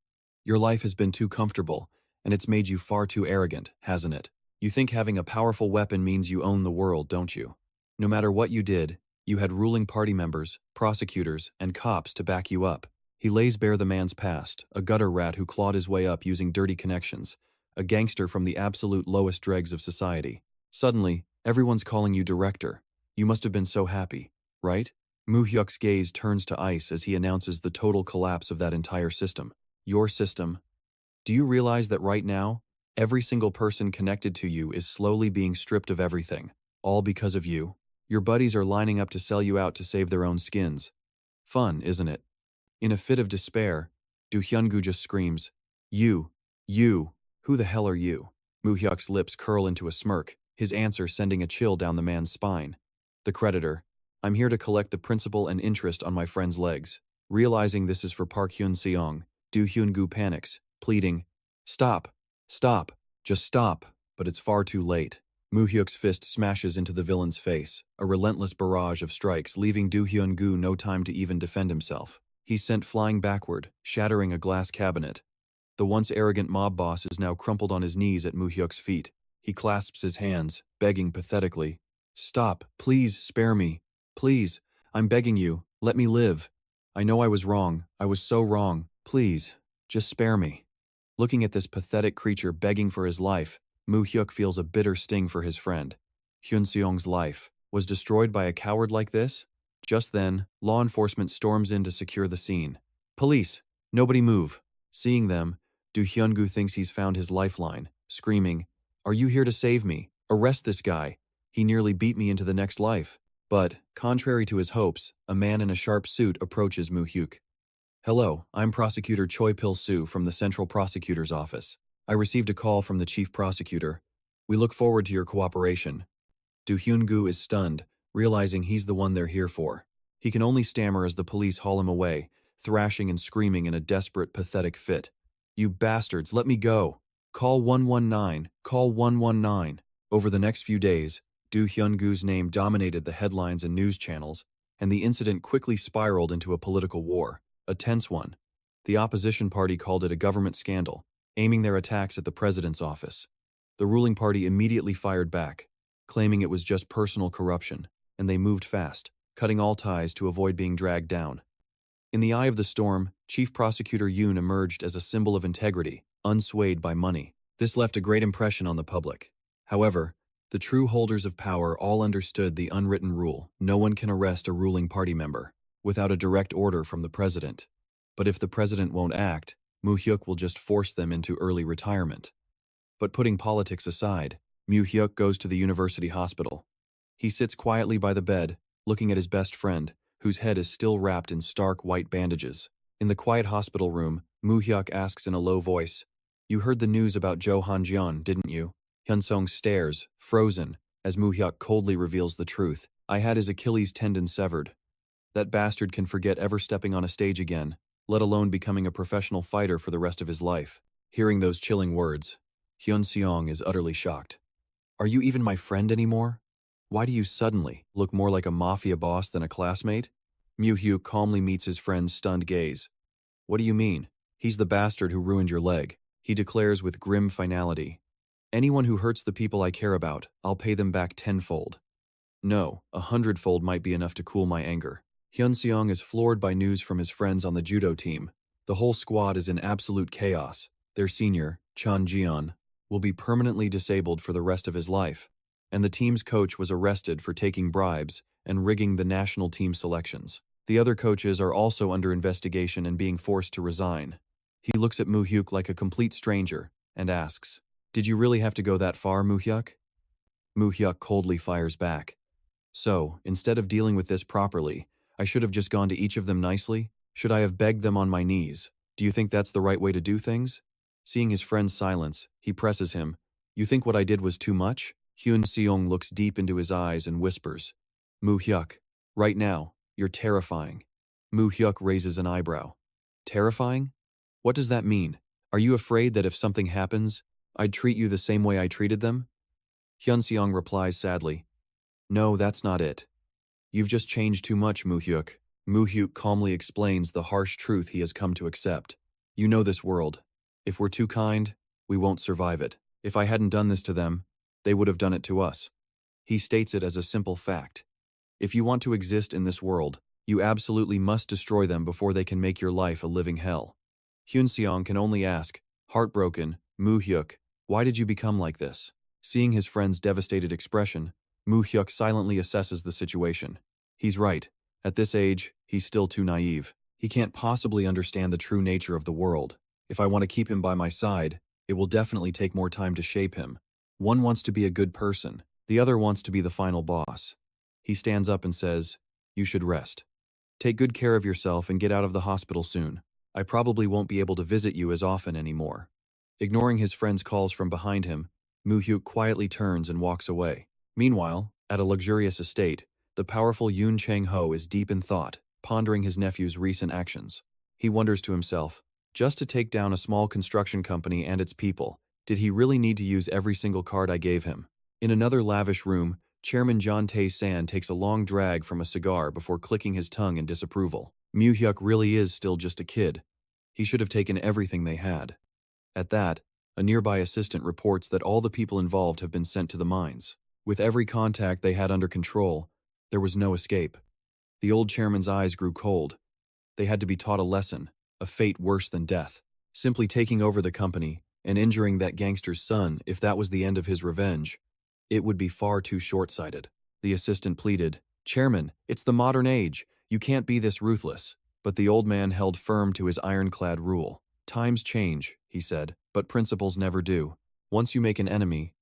"Your life has been too comfortable, and it's made you far too arrogant, hasn't it? You think having a powerful weapon means you own the world, don't you? No matter what you did, you had ruling party members, prosecutors, and cops to back you up." He lays bare the man's past, a gutter rat who clawed his way up using dirty connections, a gangster from the absolute lowest dregs of society. Suddenly, everyone's calling you director. You must have been so happy, right? Mu Hyuk's gaze turns to ice as he announces the total collapse of that entire system. Your system. Do you realize that right now, every single person connected to you is slowly being stripped of everything, all because of you? Your buddies are lining up to sell you out to save their own skins. Fun, isn't it? In a fit of despair, Do Hyun-gu just screams, You, who the hell are you?" Mu Hyuk's lips curl into a smirk, his answer sending a chill down the man's spine. "The creditor. I'm here to collect the principal and interest on my friend's legs." Realizing this is for Park Hyun-seong, Do Hyun-gu panics, pleading, Stop, just stop," but it's far too late. Mu Hyuk's fist smashes into the villain's face, a relentless barrage of strikes leaving Do Hyun-gu no time to even defend himself. He's sent flying backward, shattering a glass cabinet. The once arrogant mob boss is now crumpled on his knees at Mu Hyuk's feet. He clasps his hands, begging pathetically, "Stop, please spare me. Please, I'm begging you, let me live. I know I was wrong, I was so wrong. Please, just spare me." Looking at this pathetic creature begging for his life, Mu Hyuk feels a bitter sting for his friend. Hyun-seong's life was destroyed by a coward like this? Just then, law enforcement storms in to secure the scene. "Police, nobody move." Seeing them, Do Hyun-gu thinks he's found his lifeline, screaming, "Are you here to save me? Arrest this guy. He nearly beat me into the next life." But, contrary to his hopes, a man in a sharp suit approaches Mu Hyuk. "Hello, I'm Prosecutor Choi Pil-soo from the Central Prosecutor's Office. I received a call from the Chief Prosecutor. We look forward to your cooperation." Do Hyun-gu is stunned, realizing he's the one they're here for. He can only stammer as the police haul him away, thrashing and screaming in a desperate, pathetic fit. "You bastards, let me go! Call 119, call 119. Over the next few days, Do Hyun-gu's name dominated the headlines and news channels, and the incident quickly spiraled into a political war, a tense one. The opposition party called it a government scandal, aiming their attacks at the president's office. The ruling party immediately fired back, claiming it was just personal corruption, and they moved fast, cutting all ties to avoid being dragged down. In the eye of the storm, Chief Prosecutor Yoon emerged as a symbol of integrity, unswayed by money. This left a great impression on the public. However, the true holders of power all understood the unwritten rule: no one can arrest a ruling party member without a direct order from the president. But if the president won't act, Mu Hyuk will just force them into early retirement. But putting politics aside, Mu Hyuk goes to the university hospital. He sits quietly by the bed, looking at his best friend, whose head is still wrapped in stark white bandages. In the quiet hospital room, Mu Hyuk asks in a low voice, "You heard the news about Jo Han-jeon, didn't you?" Hyun-sung stares, frozen, as Mu Hyuk coldly reveals the truth. "I had his Achilles tendon severed. That bastard can forget ever stepping on a stage again, let alone becoming a professional fighter for the rest of his life." Hearing those chilling words, Hyun-seong is utterly shocked. "Are you even my friend anymore? Why do you suddenly look more like a mafia boss than a classmate?" Mu Hyuk calmly meets his friend's stunned gaze. What do you mean? He's the bastard who ruined your leg, he declares with grim finality. Anyone who hurts the people I care about, I'll pay them back tenfold. No, 100-fold might be enough to cool my anger. Hyun-seong is floored by news from his friends on the judo team. The whole squad is in absolute chaos. Their senior, Chon Jeon, will be permanently disabled for the rest of his life, and the team's coach was arrested for taking bribes and rigging the national team selections. The other coaches are also under investigation and being forced to resign. He looks at Mu Hyuk like a complete stranger and asks, "Did you really have to go that far, Mu Hyuk?" Mu Hyuk coldly fires back. So, instead of dealing with this properly, I should have just gone to each of them nicely? Should I have begged them on my knees? Do you think that's the right way to do things? Seeing his friend's silence, he presses him. You think what I did was too much? Hyun-seong looks deep into his eyes and whispers, Mu Hyuk, right now, you're terrifying. Mu Hyuk raises an eyebrow. Terrifying? What does that mean? Are you afraid that if something happens, I'd treat you the same way I treated them? Hyun-seong replies sadly, No, that's not it. You've just changed too much, Mu Hyuk. Mu Hyuk calmly explains the harsh truth he has come to accept. You know this world. If we're too kind, we won't survive it. If I hadn't done this to them, they would have done it to us. He states it as a simple fact. If you want to exist in this world, you absolutely must destroy them before they can make your life a living hell. Hyun-seong can only ask, heartbroken, Mu Hyuk, why did you become like this? Seeing his friend's devastated expression, Mu Hyuk silently assesses the situation. He's right. At this age, he's still too naive. He can't possibly understand the true nature of the world. If I want to keep him by my side, it will definitely take more time to shape him. One wants to be a good person. The other wants to be the final boss. He stands up and says, You should rest. Take good care of yourself and get out of the hospital soon. I probably won't be able to visit you as often anymore. Ignoring his friend's calls from behind him, Mu Hyuk quietly turns and walks away. Meanwhile, at a luxurious estate, the powerful Yoon Chang-ho is deep in thought, pondering his nephew's recent actions. He wonders to himself, just to take down a small construction company and its people, did he really need to use every single card I gave him? In another lavish room, Chairman John Tae-san takes a long drag from a cigar before clicking his tongue in disapproval. Mu Hyuk really is still just a kid. He should have taken everything they had. At that, a nearby assistant reports that all the people involved have been sent to the mines. With every contact they had under control, there was no escape. The old chairman's eyes grew cold. They had to be taught a lesson, a fate worse than death. Simply taking over the company and injuring that gangster's son, if that was the end of his revenge, it would be far too short-sighted. The assistant pleaded, Chairman, it's the modern age. You can't be this ruthless. But the old man held firm to his ironclad rule. Times change, he said, but principles never do. Once you make an enemy,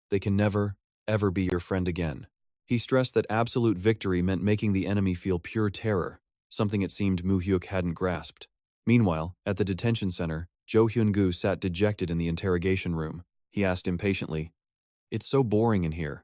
they can never, ever be your friend again. He stressed that absolute victory meant making the enemy feel pure terror, something it seemed Mu Hyuk hadn't grasped. Meanwhile, at the detention center, Jo Hyun-gu sat dejected in the interrogation room. He asked impatiently, It's so boring in here.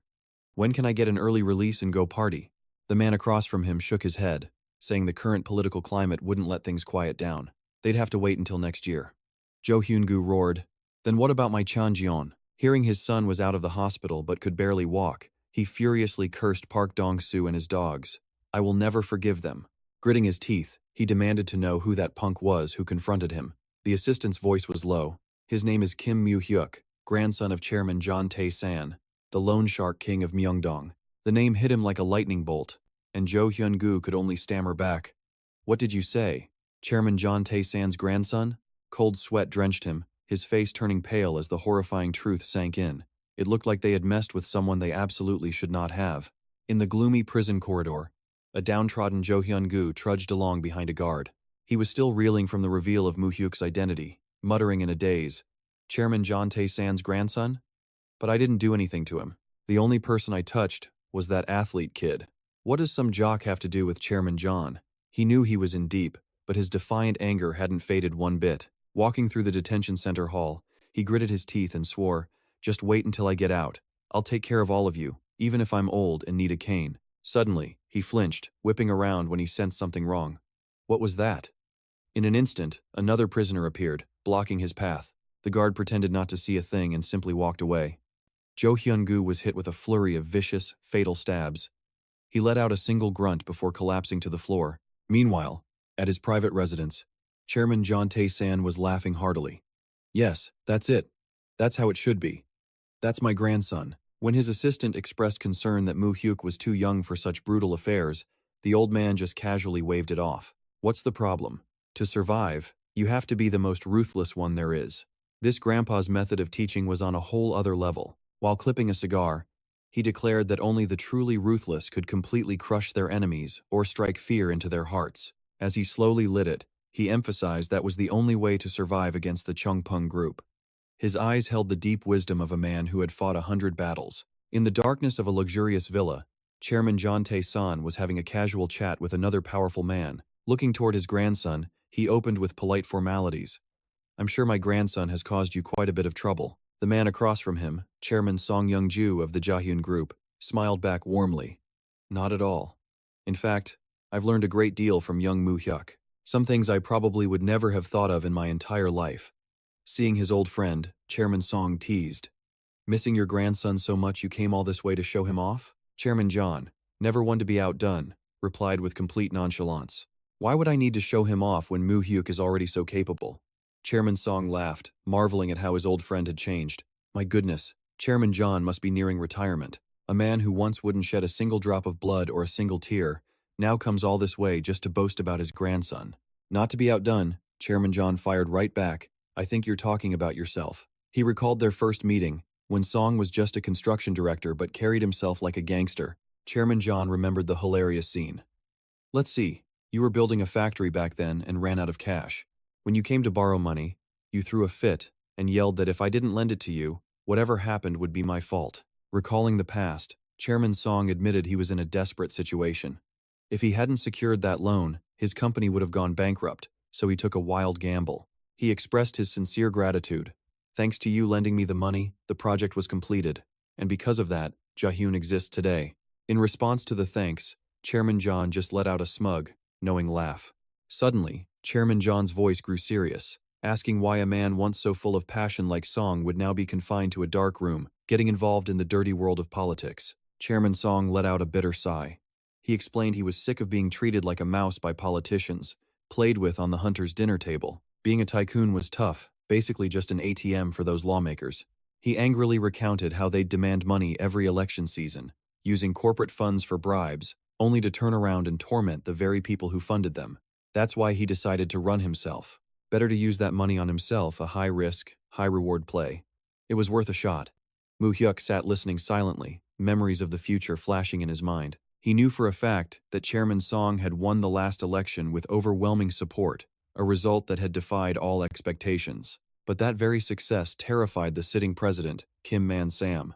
When can I get an early release and go party? The man across from him shook his head, saying the current political climate wouldn't let things quiet down. They'd have to wait until next year. Jo Hyun-gu roared, Then what about my Chan Jeon? Hearing his son was out of the hospital but could barely walk, he furiously cursed Park Dong-soo and his dogs. I will never forgive them. Gritting his teeth, he demanded to know who that punk was who confronted him. The assistant's voice was low. His name is Kim Mu Hyuk, grandson of Chairman John Tae-san, the loan shark king of Myeongdong. The name hit him like a lightning bolt, and Jo Hyun-gu could only stammer back. What did you say? Chairman John Tae-san's grandson? Cold sweat drenched him, his face turning pale as the horrifying truth sank in. It looked like they had messed with someone they absolutely should not have. In the gloomy prison corridor, a downtrodden Jo Hyun-gu trudged along behind a guard. He was still reeling from the reveal of Mu Hyuk's identity, muttering in a daze, Chairman John Tae-san's grandson? But I didn't do anything to him. The only person I touched was that athlete kid. What does some jock have to do with Chairman John? He knew he was in deep, but his defiant anger hadn't faded one bit. Walking through the detention center hall, he gritted his teeth and swore, Just wait until I get out. I'll take care of all of you, even if I'm old and need a cane. Suddenly, he flinched, whipping around when he sensed something wrong. What was that? In an instant, another prisoner appeared, blocking his path. The guard pretended not to see a thing and simply walked away. Jo Hyun-gu was hit with a flurry of vicious, fatal stabs. He let out a single grunt before collapsing to the floor, Meanwhile, at his private residence, Chairman John Tae-san was laughing heartily. Yes, that's it. That's how it should be. That's my grandson. When his assistant expressed concern that Mu Hyuk was too young for such brutal affairs, the old man just casually waved it off. What's the problem? To survive, you have to be the most ruthless one there is. This grandpa's method of teaching was on a whole other level. While clipping a cigar, he declared that only the truly ruthless could completely crush their enemies or strike fear into their hearts. As he slowly lit it, he emphasized that was the only way to survive against the Chungpung group. His eyes held the deep wisdom of a man who had fought 100 battles. In the darkness of a luxurious villa, Chairman John Tae-san was having a casual chat with another powerful man. Looking toward his grandson, he opened with polite formalities. I'm sure my grandson has caused you quite a bit of trouble. The man across from him, Chairman Song Young-ju of the Jahyun Group, smiled back warmly. Not at all. In fact, I've learned a great deal from young Mu Hyuk. Some things I probably would never have thought of in my entire life. Seeing his old friend, Chairman Song teased. Missing your grandson so much you came all this way to show him off? Chairman John, never one to be outdone, replied with complete nonchalance. Why would I need to show him off when Mu Hyuk is already so capable? Chairman Song laughed, marveling at how his old friend had changed. My goodness, Chairman John must be nearing retirement. A man who once wouldn't shed a single drop of blood or a single tear, now comes all this way just to boast about his grandson. Not to be outdone, Chairman John fired right back. I think you're talking about yourself. He recalled their first meeting, when Song was just a construction director but carried himself like a gangster. Chairman John remembered the hilarious scene. Let's see, you were building a factory back then and ran out of cash. When you came to borrow money, you threw a fit and yelled that if I didn't lend it to you, whatever happened would be my fault. Recalling the past, Chairman Song admitted he was in a desperate situation. If he hadn't secured that loan, his company would have gone bankrupt, so he took a wild gamble. He expressed his sincere gratitude. Thanks to you lending me the money, the project was completed, and because of that, Jahyun exists today. In response to the thanks, Chairman John just let out a smug, knowing laugh. Suddenly, Chairman John's voice grew serious, asking why a man once so full of passion like Song would now be confined to a dark room, getting involved in the dirty world of politics. Chairman Song let out a bitter sigh. He explained he was sick of being treated like a mouse by politicians, played with on the hunter's dinner table. Being a tycoon was tough, basically just an ATM for those lawmakers. He angrily recounted how they'd demand money every election season, using corporate funds for bribes, only to turn around and torment the very people who funded them. That's why he decided to run himself. Better to use that money on himself, a high-risk, high-reward play. It was worth a shot. Mu Hyuk sat listening silently, memories of the future flashing in his mind. He knew for a fact that Chairman Song had won the last election with overwhelming support, a result that had defied all expectations. But that very success terrified the sitting president, Kim Man-sam.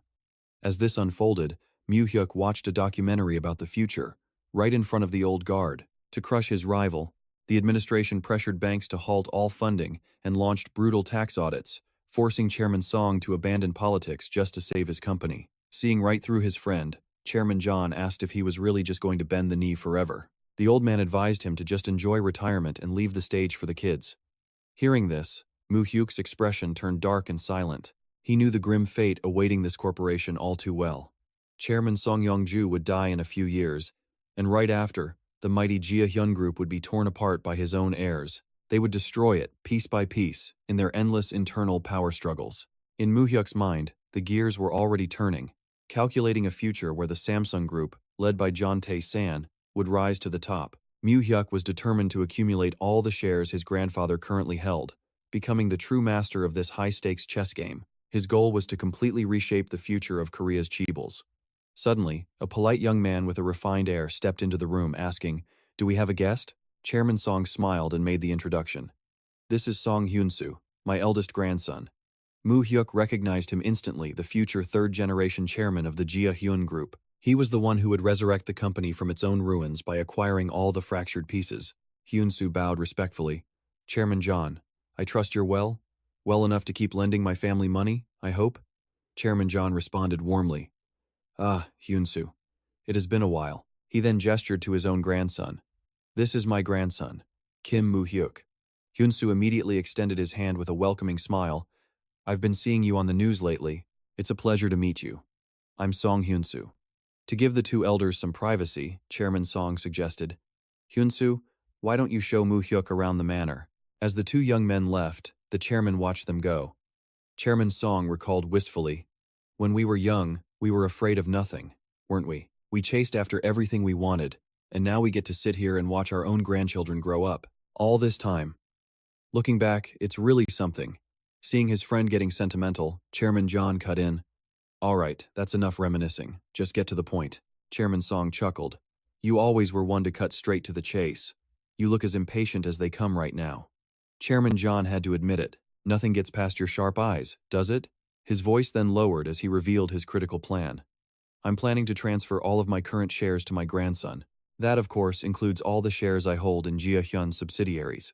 As this unfolded, Mu Hyuk watched a documentary about the future, right in front of the old guard. To crush his rival, the administration pressured banks to halt all funding and launched brutal tax audits, forcing Chairman Song to abandon politics just to save his company. Seeing right through his friend, Chairman John asked if he was really just going to bend the knee forever. The old man advised him to just enjoy retirement and leave the stage for the kids. Hearing this, Mu Hyuk's expression turned dark and silent. He knew the grim fate awaiting this corporation all too well. Chairman Song Yong-ju would die in a few years, and right after, the mighty Jia-hyun group would be torn apart by his own heirs. They would destroy it, piece by piece, in their endless internal power struggles. In Mu Hyuk's mind, the gears were already turning, calculating a future where the Samsung Group, led by John Tae-san, would rise to the top. Mu Hyuk was determined to accumulate all the shares his grandfather currently held, becoming the true master of this high-stakes chess game. His goal was to completely reshape the future of Korea's chaebols. Suddenly, a polite young man with a refined air stepped into the room asking, "Do we have a guest?" Chairman Song smiled and made the introduction. "This is Song Hyun-soo, my eldest grandson." Mu Hyuk recognized him instantly, the future third-generation chairman of the Jia-hyun Group. He was the one who would resurrect the company from its own ruins by acquiring all the fractured pieces. Hyun-soo bowed respectfully. "Chairman John, I trust you're well? Well enough to keep lending my family money, I hope?" Chairman John responded warmly. "Ah, Hyun-soo, it has been a while." He then gestured to his own grandson. "This is my grandson, Kim Mu Hyuk." Hyun-soo immediately extended his hand with a welcoming smile. "I've been seeing you on the news lately. It's a pleasure to meet you. I'm Song Hyun-soo." To give the two elders some privacy, Chairman Song suggested, "Hyun-soo, Why don't you show Mu Hyuk around the manor? As the two young men left, the chairman watched them go. Chairman Song recalled wistfully, "When we were young, we were afraid of nothing, weren't we? We chased after everything we wanted, and now we get to sit here and watch our own grandchildren grow up. All this time." Looking back, it's really something. Seeing his friend getting sentimental, Chairman John cut in. "All right, that's enough reminiscing. Just get to the point." Chairman Song chuckled. "You always were one to cut straight to the chase. You look as impatient as they come right now." Chairman John had to admit it. "Nothing gets past your sharp eyes, does it?" His voice then lowered as he revealed his critical plan. "I'm planning to transfer all of my current shares to my grandson. That, of course, includes all the shares I hold in Jia Hyun's subsidiaries."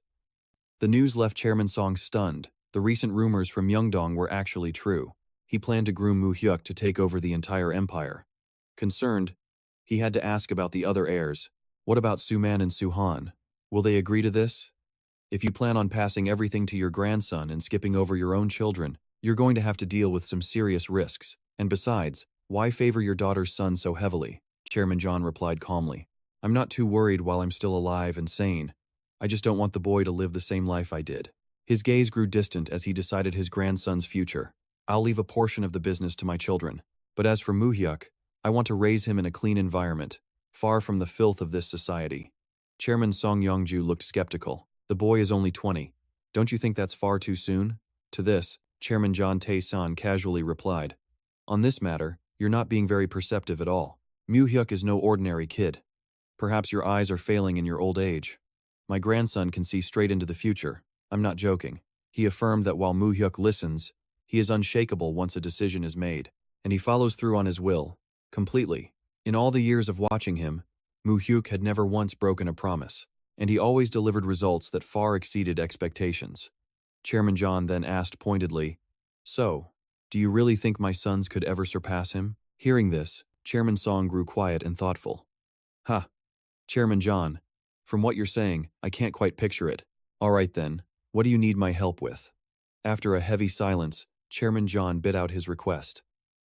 The news left Chairman Song stunned. The recent rumors from Myeongdong were actually true. He planned to groom Mu Hyuk to take over the entire empire. Concerned, he had to ask about the other heirs. What about Suman and Suhan? Will they agree to this? If you plan on passing everything to your grandson and skipping over your own children, you're going to have to deal with some serious risks. And besides, why favor your daughter's son so heavily? Chairman John replied calmly. "I'm not too worried while I'm still alive and sane. I just don't want the boy to live the same life I did." His gaze grew distant as he decided his grandson's future. "I'll leave a portion of the business to my children. But as for Mu Hyuk, I want to raise him in a clean environment, far from the filth of this society." Chairman Song Yongju looked skeptical. "The boy is only 20. Don't you think that's far too soon?" To this, Chairman John Tae-san casually replied, "On this matter, you're not being very perceptive at all. Mu Hyuk is no ordinary kid. Perhaps your eyes are failing in your old age. My grandson can see straight into the future. I'm not joking." He affirmed that while Mu Hyuk listens, he is unshakable once a decision is made, and he follows through on his will, completely. In all the years of watching him, Mu Hyuk had never once broken a promise, and he always delivered results that far exceeded expectations. Chairman John then asked pointedly, "So, do you really think my sons could ever surpass him?" Hearing this, Chairman Song grew quiet and thoughtful. "Ha! Chairman John, from what you're saying, I can't quite picture it. All right then, what do you need my help with?" After a heavy silence, Chairman John bit out his request.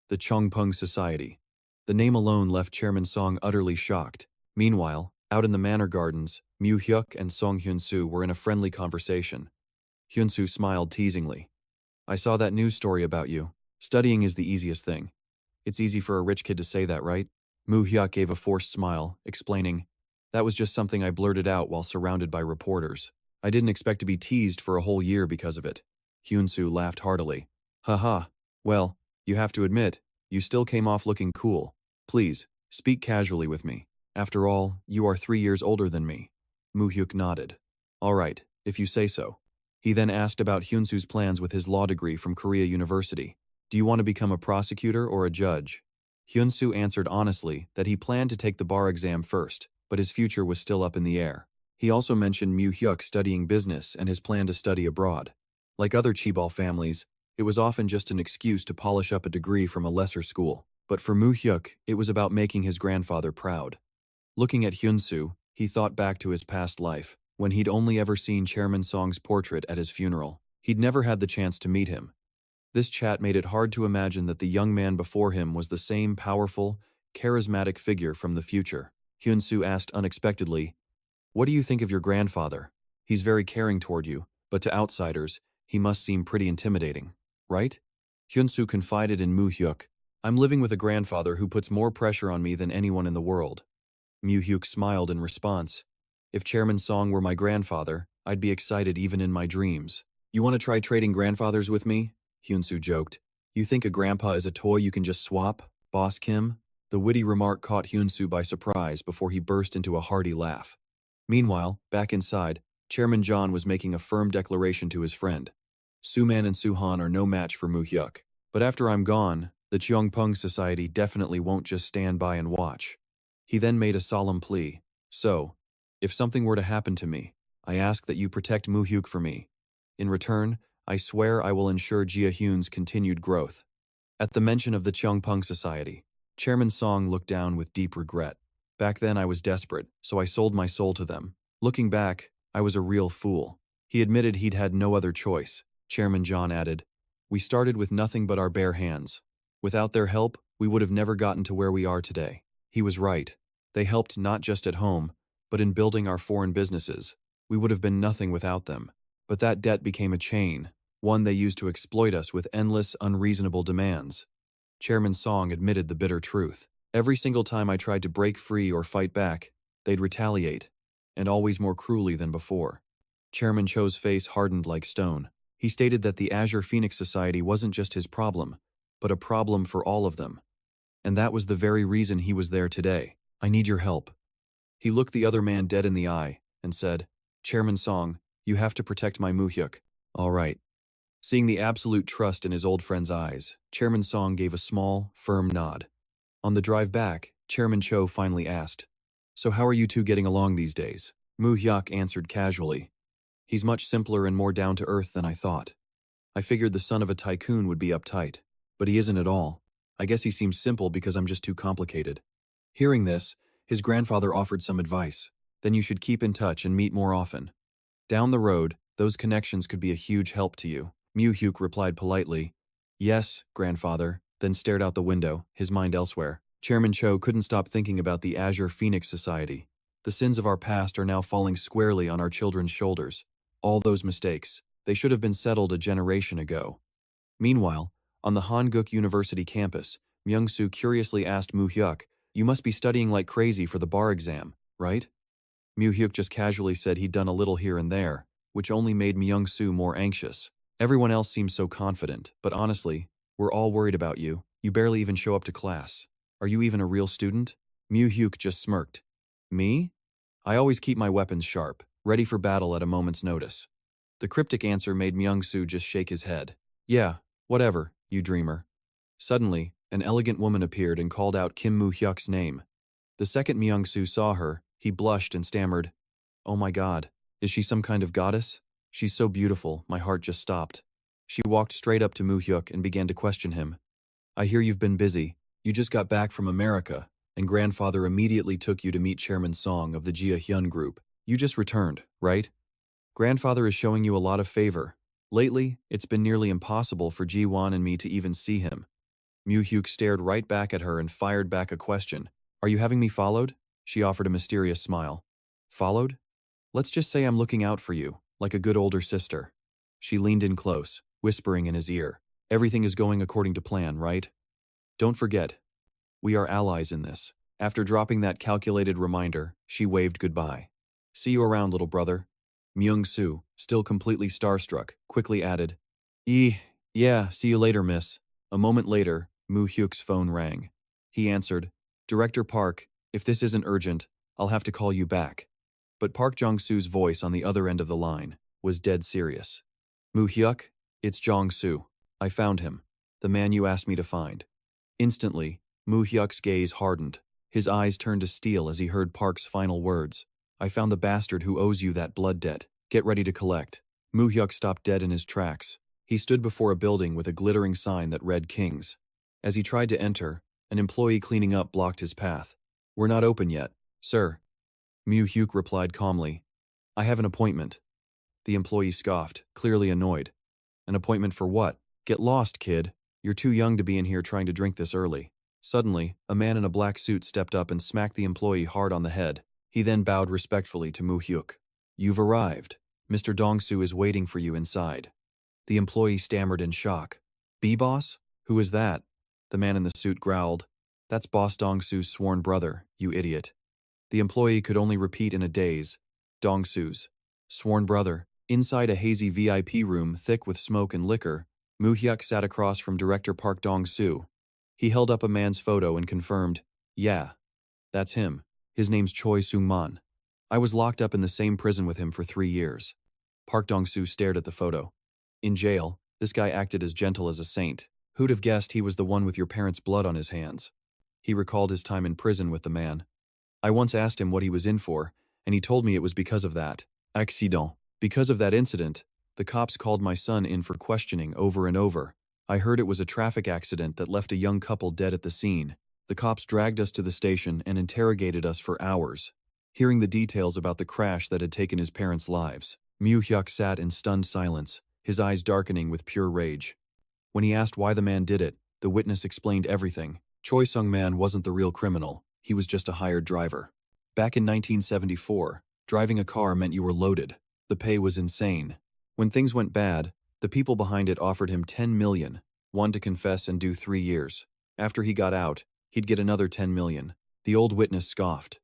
The Chongpeng Society. The name alone left Chairman Song utterly shocked. Meanwhile, out in the manor gardens, Mu Hyuk and Song Hyun-soo were in a friendly conversation. Hyun-soo smiled teasingly. "I saw that news story about you. Studying is the easiest thing. It's easy for a rich kid to say that, right?" Mu Hyuk gave a forced smile, explaining, "That was just something I blurted out while surrounded by reporters. I didn't expect to be teased for a whole year because of it." Hyun-soo laughed heartily. "Haha. Well, you have to admit, you still came off looking cool. Please, speak casually with me. After all, you are 3 years older than me." Mu Hyuk nodded. "All right, if you say so." He then asked about Hyun-soo's plans with his law degree from Korea University. "Do you want to become a prosecutor or a judge?" Hyun-soo answered honestly that he planned to take the bar exam first, but his future was still up in the air. He also mentioned Mu Hyuk studying business and his plan to study abroad. Like other Chibal families, it was often just an excuse to polish up a degree from a lesser school. But for Mu Hyuk, it was about making his grandfather proud. Looking at Hyun-soo, he thought back to his past life, when he'd only ever seen Chairman Song's portrait at his funeral. He'd never had the chance to meet him. This chat made it hard to imagine that the young man before him was the same powerful, charismatic figure from the future. Hyun-soo asked unexpectedly, "What do you think of your grandfather? He's very caring toward you, but to outsiders, he must seem pretty intimidating, right?" Hyun-soo confided in Mu Hyuk, "I'm living with a grandfather who puts more pressure on me than anyone in the world." Mu Hyuk smiled in response. "If Chairman Song were my grandfather, I'd be excited even in my dreams." "You want to try trading grandfathers with me?" Hyun-soo joked. "You think a grandpa is a toy you can just swap, Boss Kim?" The witty remark caught Hyun-soo by surprise before he burst into a hearty laugh. Meanwhile, back inside, Chairman John was making a firm declaration to his friend. "Suman and Suhan are no match for Mu Hyuk. But after I'm gone, the Cheongpeng Society definitely won't just stand by and watch." He then made a solemn plea. "So, if something were to happen to me, I ask that you protect Mu Hyuk for me. In return, I swear I will ensure Jia Hyun's continued growth." At the mention of the Cheongpeng Society, Chairman Song looked down with deep regret. "Back then I was desperate, so I sold my soul to them. Looking back, I was a real fool." He admitted he'd had no other choice. Chairman John added, "We started with nothing but our bare hands. Without their help, we would have never gotten to where we are today." He was right. They helped not just at home, but in building our foreign businesses. We would have been nothing without them. But that debt became a chain, one they used to exploit us with endless, unreasonable demands. Chairman Song admitted the bitter truth. Every single time I tried to break free or fight back, they'd retaliate, and always more cruelly than before. Chairman Cho's face hardened like stone. He stated that the Azure Phoenix Society wasn't just his problem, but a problem for all of them. And that was the very reason he was there today. I need your help. He looked the other man dead in the eye and said, Chairman Song, you have to protect my Mu Hyuk. All right. Seeing the absolute trust in his old friend's eyes, Chairman Song gave a small, firm nod. On the drive back, Chairman Cho finally asked, So how are you two getting along these days? Mu Hyuk answered casually. He's much simpler and more down-to-earth than I thought. I figured the son of a tycoon would be uptight, but he isn't at all. I guess he seems simple because I'm just too complicated. Hearing this, his grandfather offered some advice. Then you should keep in touch and meet more often. Down the road, those connections could be a huge help to you. Mu Hyuk replied politely, Yes, grandfather, then stared out the window, his mind elsewhere. Chairman Cho couldn't stop thinking about the Azure Phoenix Society. The sins of our past are now falling squarely on our children's shoulders. All those mistakes, they should have been settled a generation ago. Meanwhile, on the Hanguk University campus, Myung-soo curiously asked Mu Hyuk, You must be studying like crazy for the bar exam, right? Mu Hyuk just casually said he'd done a little here and there, which only made Myung-soo more anxious. Everyone else seems so confident, but honestly, we're all worried about you. You barely even show up to class. Are you even a real student? Mu Hyuk just smirked. Me? I always keep my weapons sharp, ready for battle at a moment's notice. The cryptic answer made Myung-soo just shake his head. Yeah, whatever, you dreamer. Suddenly, an elegant woman appeared and called out Kim Mu Hyuk's name. The second Myung-soo saw her, he blushed and stammered, Oh my god, is she some kind of goddess? She's so beautiful, my heart just stopped. She walked straight up to Mu Hyuk and began to question him. I hear you've been busy. You just got back from America, and grandfather immediately took you to meet Chairman Song of the Jia Hyun group. You just returned, right? Grandfather is showing you a lot of favor. Lately, it's been nearly impossible for Ji-won and me to even see him. Mu Hyuk stared right back at her and fired back a question. Are you having me followed? She offered a mysterious smile. Followed? Let's just say I'm looking out for you, like a good older sister. She leaned in close, whispering in his ear. Everything is going according to plan, right? Don't forget, we are allies in this. After dropping that calculated reminder, she waved goodbye. See you around, little brother. Myung-soo, still completely starstruck, quickly added, Yeah, see you later, miss. A moment later, Mu Hyuk's phone rang. He answered, Director Park, if this isn't urgent, I'll have to call you back. But Park Jong-soo's voice on the other end of the line was dead serious. Mu Hyuk, it's Jong-soo. I found him. The man you asked me to find. Instantly, Mu Hyuk's gaze hardened. His eyes turned to steel as he heard Park's final words. I found the bastard who owes you that blood debt. Get ready to collect. Mu Hyuk stopped dead in his tracks. He stood before a building with a glittering sign that read Kings. As he tried to enter, an employee cleaning up blocked his path. We're not open yet, sir. Mu Hyuk replied calmly. I have an appointment. The employee scoffed, clearly annoyed. An appointment for what? Get lost, kid. You're too young to be in here trying to drink this early. Suddenly, a man in a black suit stepped up and smacked the employee hard on the head. He then bowed respectfully to Mu Hyuk. You've arrived. Mr. Dong-soo is waiting for you inside. The employee stammered in shock. B-boss? Who is that? The man in the suit growled. That's Boss Dong-soo's sworn brother, you idiot. The employee could only repeat in a daze. Dong-soo's sworn brother. Inside a hazy VIP room thick with smoke and liquor, Mu Hyuk sat across from Director Park Dong-soo. He held up a man's photo and confirmed, Yeah, that's him. His name's Choi Sung-man. I was locked up in the same prison with him for 3 years. Park Dong-soo stared at the photo. In jail, this guy acted as gentle as a saint. Who'd have guessed he was the one with your parents' blood on his hands? He recalled his time in prison with the man. I once asked him what he was in for, and he told me it was because of that accident. Because of that incident, the cops called my son in for questioning over and over. I heard it was a traffic accident that left a young couple dead at the scene. The cops dragged us to the station and interrogated us for hours. Hearing the details about the crash that had taken his parents' lives, Mu Hyuk sat in stunned silence, his eyes darkening with pure rage. When he asked why the man did it, the witness explained everything. Choi Sung-man wasn't the real criminal, he was just a hired driver. Back in 1974, driving a car meant you were loaded. The pay was insane. When things went bad, the people behind it offered him $10 million, one to confess and do 3 years. After he got out, he'd get another $10 million. The old witness scoffed.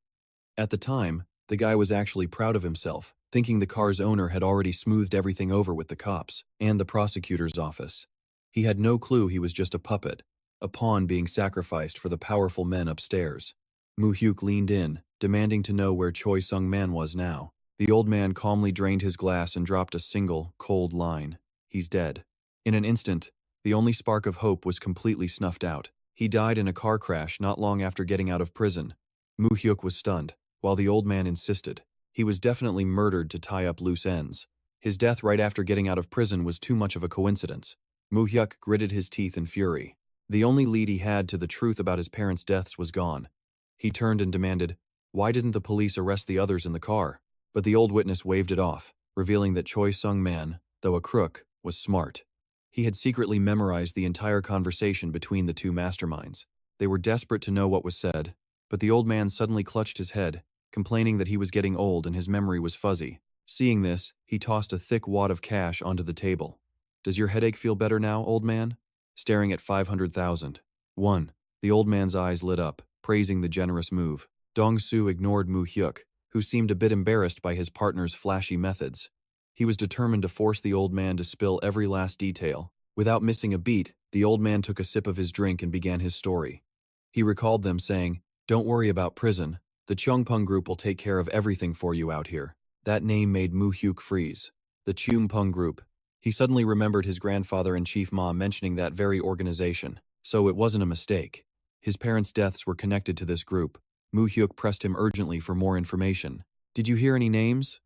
At the time, the guy was actually proud of himself, thinking the car's owner had already smoothed everything over with the cops and the prosecutor's office. He had no clue he was just a puppet, a pawn being sacrificed for the powerful men upstairs. Mu Hyuk leaned in, demanding to know where Choi Sung-man was now. The old man calmly drained his glass and dropped a single, cold line. He's dead. In an instant, the only spark of hope was completely snuffed out. He died in a car crash not long after getting out of prison. Mu Hyuk was stunned, while the old man insisted. He was definitely murdered to tie up loose ends. His death right after getting out of prison was too much of a coincidence. Mu Hyuk gritted his teeth in fury. The only lead he had to the truth about his parents' deaths was gone. He turned and demanded, "Why didn't the police arrest the others in the car?" But the old witness waved it off, revealing that Choi Sung-man, though a crook, was smart. He had secretly memorized the entire conversation between the two masterminds. They were desperate to know what was said, but the old man suddenly clutched his head, complaining that he was getting old and his memory was fuzzy. Seeing this, he tossed a thick wad of cash onto the table. "Does your headache feel better now, old man?" Staring at 500,000. 1. The old man's eyes lit up, praising the generous move. Dong-soo ignored Mu Hyuk, who seemed a bit embarrassed by his partner's flashy methods. He was determined to force the old man to spill every last detail. Without missing a beat, the old man took a sip of his drink and began his story. He recalled them saying, "Don't worry about prison. The Cheongpung Group will take care of everything for you out here." That name made Mu Hyuk freeze. The Cheongpung Group. He suddenly remembered his grandfather and Chief Ma mentioning that very organization, so it wasn't a mistake. His parents' deaths were connected to this group. Mu Hyuk pressed him urgently for more information. "Did you hear any names?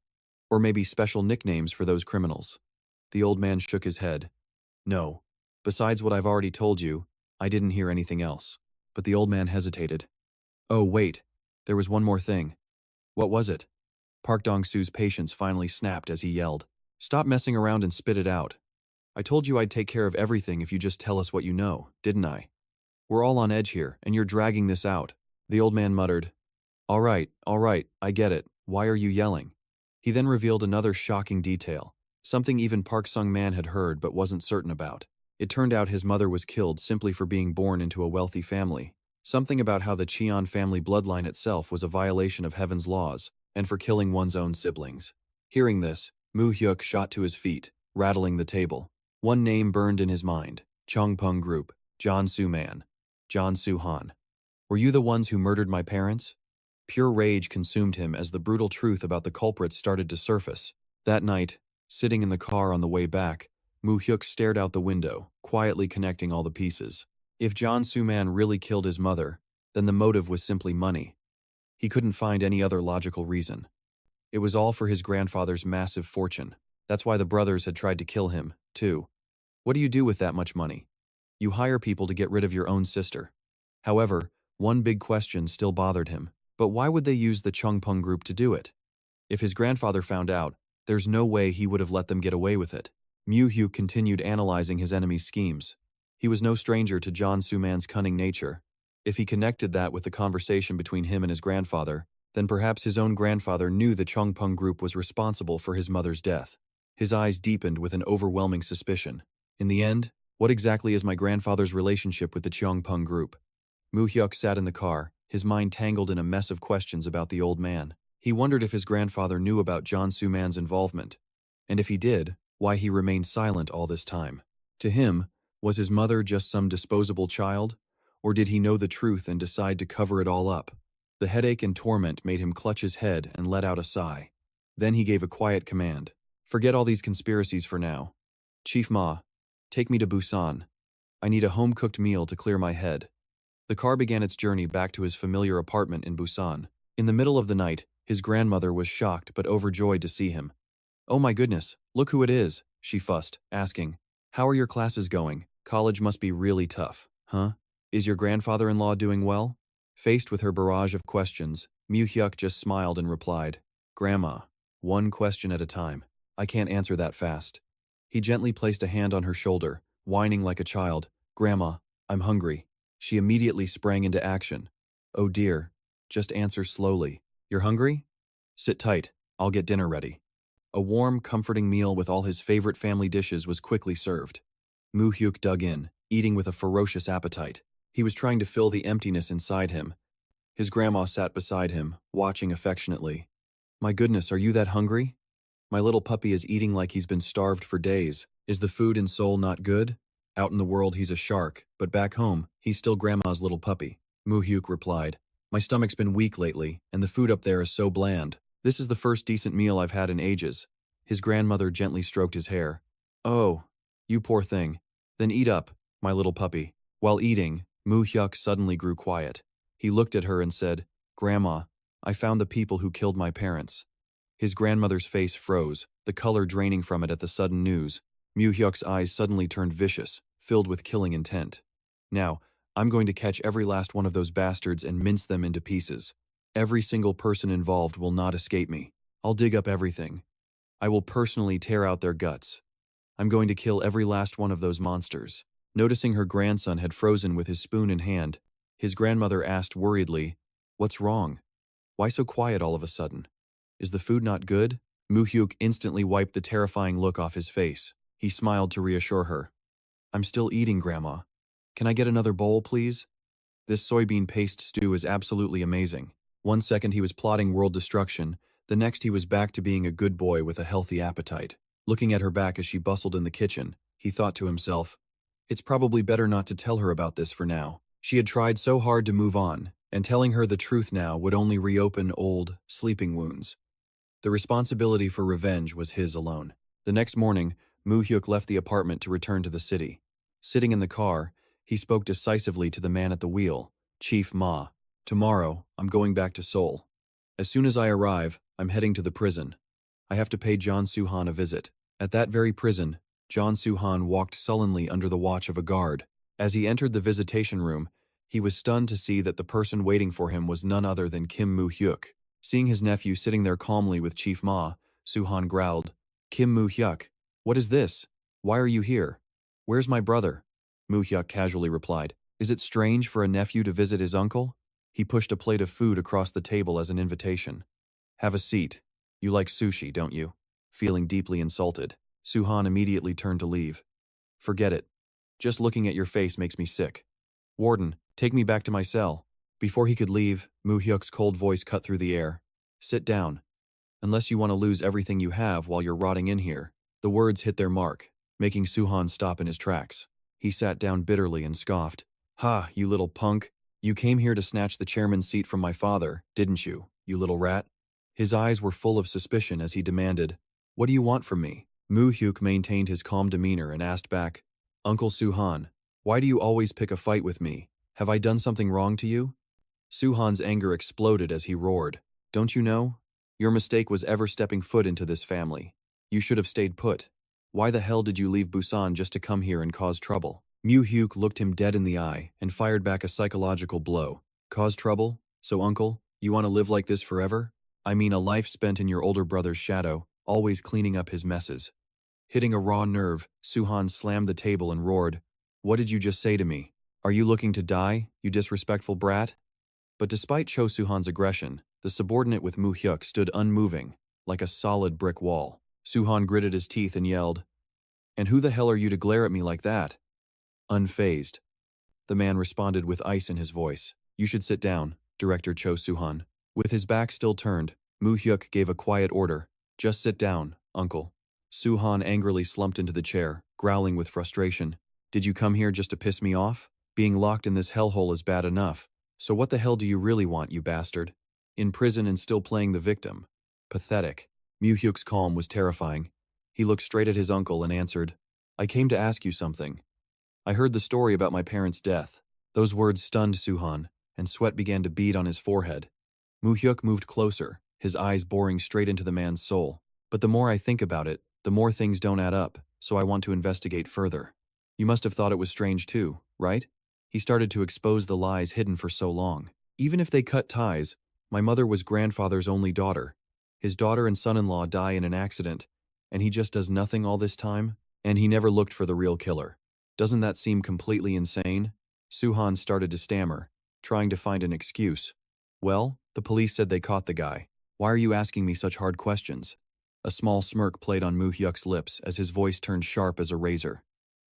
Or maybe special nicknames for those criminals?" The old man shook his head. "No. Besides what I've already told you, I didn't hear anything else." But the old man hesitated. "Oh, wait. There was one more thing." "What was it?" Park Dong-soo's patience finally snapped as he yelled, "Stop messing around and spit it out. I told you I'd take care of everything if you just tell us what you know, didn't I? We're all on edge here, and you're dragging this out." The old man muttered, all right, I get it. Why are you yelling?" He then revealed another shocking detail, something even Park Sung-man had heard but wasn't certain about. It turned out his mother was killed simply for being born into a wealthy family. Something about how the Cheon family bloodline itself was a violation of heaven's laws, and for killing one's own siblings. Hearing this, Mu Hyuk shot to his feet, rattling the table. One name burned in his mind: Cheongpung Group, John Soo-man. John Soo-han. "Were you the ones who murdered my parents?" Pure rage consumed him as the brutal truth about the culprits started to surface. That night, sitting in the car on the way back, Mu Hyuk stared out the window, quietly connecting all the pieces. If John Soo-man really killed his mother, then the motive was simply money. He couldn't find any other logical reason. It was all for his grandfather's massive fortune. That's why the brothers had tried to kill him, too. What do you do with that much money? You hire people to get rid of your own sister. However, one big question still bothered him. But why would they use the Cheongpung Group to do it? If his grandfather found out, there's no way he would have let them get away with it. Mu Hyuk continued analyzing his enemy's schemes. He was no stranger to John Soo-man's cunning nature. If he connected that with the conversation between him and his grandfather, then perhaps his own grandfather knew the Cheongpung Group was responsible for his mother's death. His eyes deepened with an overwhelming suspicion. In the end, what exactly is my grandfather's relationship with the Cheongpung Group? Mu Hyuk sat in the car, his mind tangled in a mess of questions about the old man. He wondered if his grandfather knew about John Soo-man's involvement, and if he did, why he remained silent all this time. To him, was his mother just some disposable child, or did he know the truth and decide to cover it all up? The headache and torment made him clutch his head and let out a sigh. Then he gave a quiet command. "Forget all these conspiracies for now. Chief Ma, take me to Busan. I need a home-cooked meal to clear my head." The car began its journey back to his familiar apartment in Busan. In the middle of the night, his grandmother was shocked but overjoyed to see him. "Oh my goodness, look who it is," she fussed, asking, "How are your classes going? College must be really tough, huh? Is your grandfather-in-law doing well?" Faced with her barrage of questions, Mu Hyuk just smiled and replied, "Grandma, one question at a time. I can't answer that fast." He gently placed a hand on her shoulder, whining like a child. "Grandma, I'm hungry." She immediately sprang into action. "Oh dear, just answer slowly. You're hungry? Sit tight, I'll get dinner ready. A warm, comforting meal with all his favorite family dishes was quickly served. Mu Hyuk dug in, eating with a ferocious appetite. He was trying to fill the emptiness inside him. His grandma sat beside him, watching affectionately. My goodness, are you that hungry? My little puppy is eating like he's been starved for days. Is the food in Seoul not good? Out in the world he's a shark, but back home, he's still grandma's little puppy. Mu Hyuk replied. My stomach's been weak lately, and the food up there is so bland. This is the first decent meal I've had in ages. His grandmother gently stroked his hair. Oh, you poor thing. Then eat up, my little puppy. While eating, Mu Hyuk suddenly grew quiet. He looked at her and said, Grandma, I found the people who killed my parents. His grandmother's face froze, the color draining from it at the sudden news. Mu Hyuk's eyes suddenly turned vicious, filled with killing intent. Now, I'm going to catch every last one of those bastards and mince them into pieces. Every single person involved will not escape me. I'll dig up everything. I will personally tear out their guts. I'm going to kill every last one of those monsters. Noticing her grandson had frozen with his spoon in hand, his grandmother asked worriedly, What's wrong? Why so quiet all of a sudden? Is the food not good? Mu Hyuk instantly wiped the terrifying look off his face. He smiled to reassure her. I'm still eating, Grandma. Can I get another bowl, please? This soybean paste stew is absolutely amazing. One second he was plotting world destruction, the next he was back to being a good boy with a healthy appetite. Looking at her back as she bustled in the kitchen, he thought to himself, It's probably better not to tell her about this for now. She had tried so hard to move on, and telling her the truth now would only reopen old, sleeping wounds. The responsibility for revenge was his alone. The next morning, Mu Hyuk left the apartment to return to the city. Sitting in the car, he spoke decisively to the man at the wheel, Chief Ma. Tomorrow, I'm going back to Seoul. As soon as I arrive, I'm heading to the prison. I have to pay John Soo-han a visit. At that very prison, John Soo-han walked sullenly under the watch of a guard. As he entered the visitation room, he was stunned to see that the person waiting for him was none other than Kim Mu Hyuk. Seeing his nephew sitting there calmly with Chief Ma, Soo-han growled, Kim Mu Hyuk, what is this? Why are you here? Where's my brother? Mu Hyuk casually replied, Is it strange for a nephew to visit his uncle? He pushed a plate of food across the table as an invitation. Have a seat. You like sushi, don't you? Feeling deeply insulted, Soo-han immediately turned to leave. Forget it. Just looking at your face makes me sick. Warden, take me back to my cell. Before he could leave, Mu Hyuk's cold voice cut through the air. Sit down. Unless you want to lose everything you have while you're rotting in here. The words hit their mark, making Soo-han stop in his tracks. He sat down bitterly and scoffed. Ha, you little punk. You came here to snatch the chairman's seat from my father, didn't you, you little rat? His eyes were full of suspicion as he demanded, What do you want from me? Mu Hyuk maintained his calm demeanor and asked back, Uncle Soo-han, why do you always pick a fight with me? Have I done something wrong to you? Soo-han's anger exploded as he roared. Don't you know? Your mistake was ever stepping foot into this family. You should have stayed put. Why the hell did you leave Busan just to come here and cause trouble? Mu Hyuk looked him dead in the eye and fired back a psychological blow. Cause trouble? So uncle, you want to live like this forever? I mean a life spent in your older brother's shadow, always cleaning up his messes. Hitting a raw nerve, Soo-han slammed the table and roared, What did you just say to me? Are you looking to die, you disrespectful brat? But despite Cho Soo-han's aggression, the subordinate with Mu Hyuk stood unmoving, like a solid brick wall. Soo-han gritted his teeth and yelled, And who the hell are you to glare at me like that? Unfazed. The man responded with ice in his voice. You should sit down, Director Cho Soo-han. With his back still turned, Mu Hyuk gave a quiet order. Just sit down, uncle. Soo-han angrily slumped into the chair, growling with frustration. Did you come here just to piss me off? Being locked in this hellhole is bad enough. So what the hell do you really want, you bastard? In prison and still playing the victim. Pathetic. Mu Hyuk's calm was terrifying. He looked straight at his uncle and answered, I came to ask you something. I heard the story about my parents' death. Those words stunned Soo-han, and sweat began to bead on his forehead. Mu Hyuk moved closer, his eyes boring straight into the man's soul. But the more I think about it, the more things don't add up, so I want to investigate further. You must have thought it was strange too, right? He started to expose the lies hidden for so long. Even if they cut ties, my mother was grandfather's only daughter. His daughter and son-in-law die in an accident, and he just does nothing all this time? And he never looked for the real killer. Doesn't that seem completely insane? Soo-han started to stammer, trying to find an excuse. Well, the police said they caught the guy. Why are you asking me such hard questions? A small smirk played on Mu Hyuk's lips as his voice turned sharp as a razor.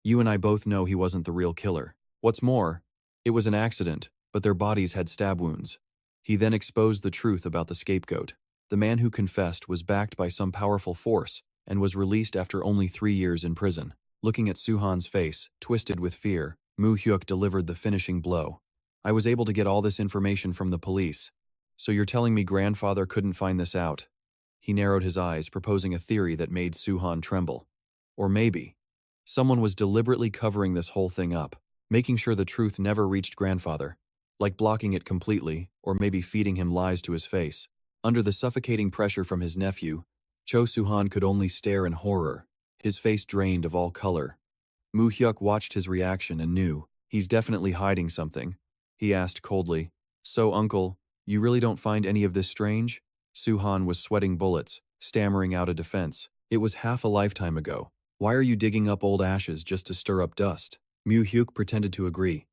You and I both know he wasn't the real killer. What's more, it was an accident, but their bodies had stab wounds. He then exposed the truth about the scapegoat. The man who confessed was backed by some powerful force and was released after only 3 years in prison. Looking at Suhan's face, twisted with fear, Mu Hyuk delivered the finishing blow. I was able to get all this information from the police. So you're telling me grandfather couldn't find this out? He narrowed his eyes, proposing a theory that made Suhan tremble. Or maybe someone was deliberately covering this whole thing up, making sure the truth never reached grandfather, like blocking it completely, or maybe feeding him lies to his face. Under the suffocating pressure from his nephew, Cho Suhan could only stare in horror, his face drained of all color. Mu Hyuk watched his reaction and knew, he's definitely hiding something. He asked coldly, So, uncle, you really don't find any of this strange? Suhan was sweating bullets, stammering out a defense. It was half a lifetime ago. Why are you digging up old ashes just to stir up dust? Mu Hyuk pretended to agree.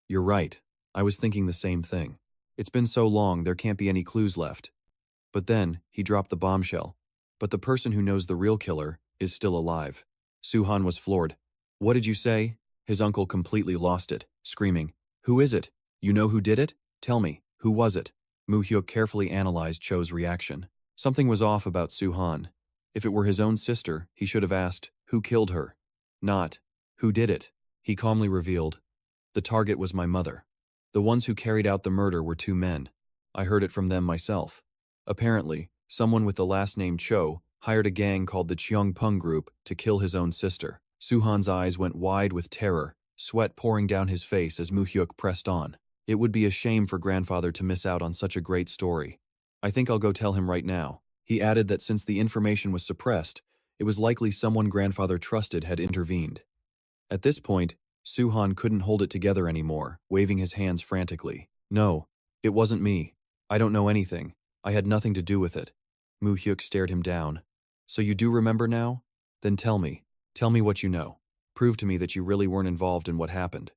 You're right. I was thinking the same thing. It's been so long there can't be any clues left. But then, he dropped the bombshell. But the person who knows the real killer is still alive. Suhan was floored. What did you say? His uncle completely lost it, screaming, Who is it? You know who did it? Tell me, who was it? Mu Hyuk carefully analyzed Cho's reaction. Something was off about Suhan. If it were his own sister, he should have asked, Who killed her? Not, Who did it? He calmly revealed, The target was my mother. The ones who carried out the murder were 2 men. I heard it from them myself. Apparently, someone with the last name Cho hired a gang called the Cheongpung Group to kill his own sister. Suhan's eyes went wide with terror, sweat pouring down his face as Mu Hyuk pressed on. It would be a shame for grandfather to miss out on such a great story. I think I'll go tell him right now. He added that since the information was suppressed, it was likely someone grandfather trusted had intervened. At this point, Suhan couldn't hold it together anymore, waving his hands frantically. No, it wasn't me. I don't know anything. I had nothing to do with it. Mu Hyuk stared him down. So you do remember now? Then tell me. Tell me what you know. Prove to me that you really weren't involved in what happened.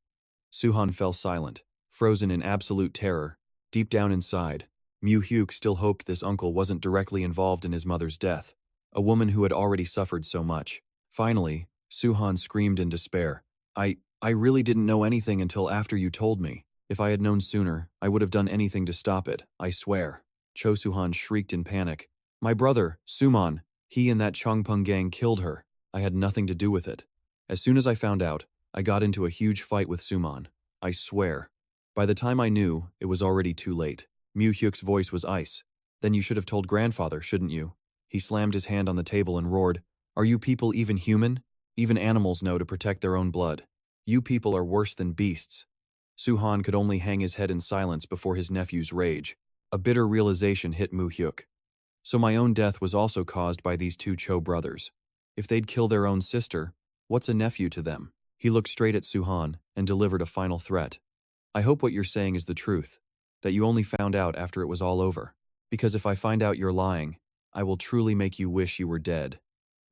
Suhan fell silent, frozen in absolute terror. Deep down inside, Mu Hyuk still hoped this uncle wasn't directly involved in his mother's death, a woman who had already suffered so much. Finally, Suhan screamed in despair. I really didn't know anything until after you told me. If I had known sooner, I would have done anything to stop it, I swear. Cho Suhan shrieked in panic. My brother, Suman, he and that Cheongpung gang killed her. I had nothing to do with it. As soon as I found out, I got into a huge fight with Suman. I swear. By the time I knew, it was already too late. Mu Hyuk's voice was ice. Then you should have told grandfather, shouldn't you? He slammed his hand on the table and roared, Are you people even human? Even animals know to protect their own blood. You people are worse than beasts. Suhan could only hang his head in silence before his nephew's rage. A bitter realization hit Mu Hyuk. So my own death was also caused by these 2 Cho brothers. If they'd kill their own sister, what's a nephew to them? He looked straight at Suhan and delivered a final threat. I hope what you're saying is the truth, that you only found out after it was all over. Because if I find out you're lying, I will truly make you wish you were dead.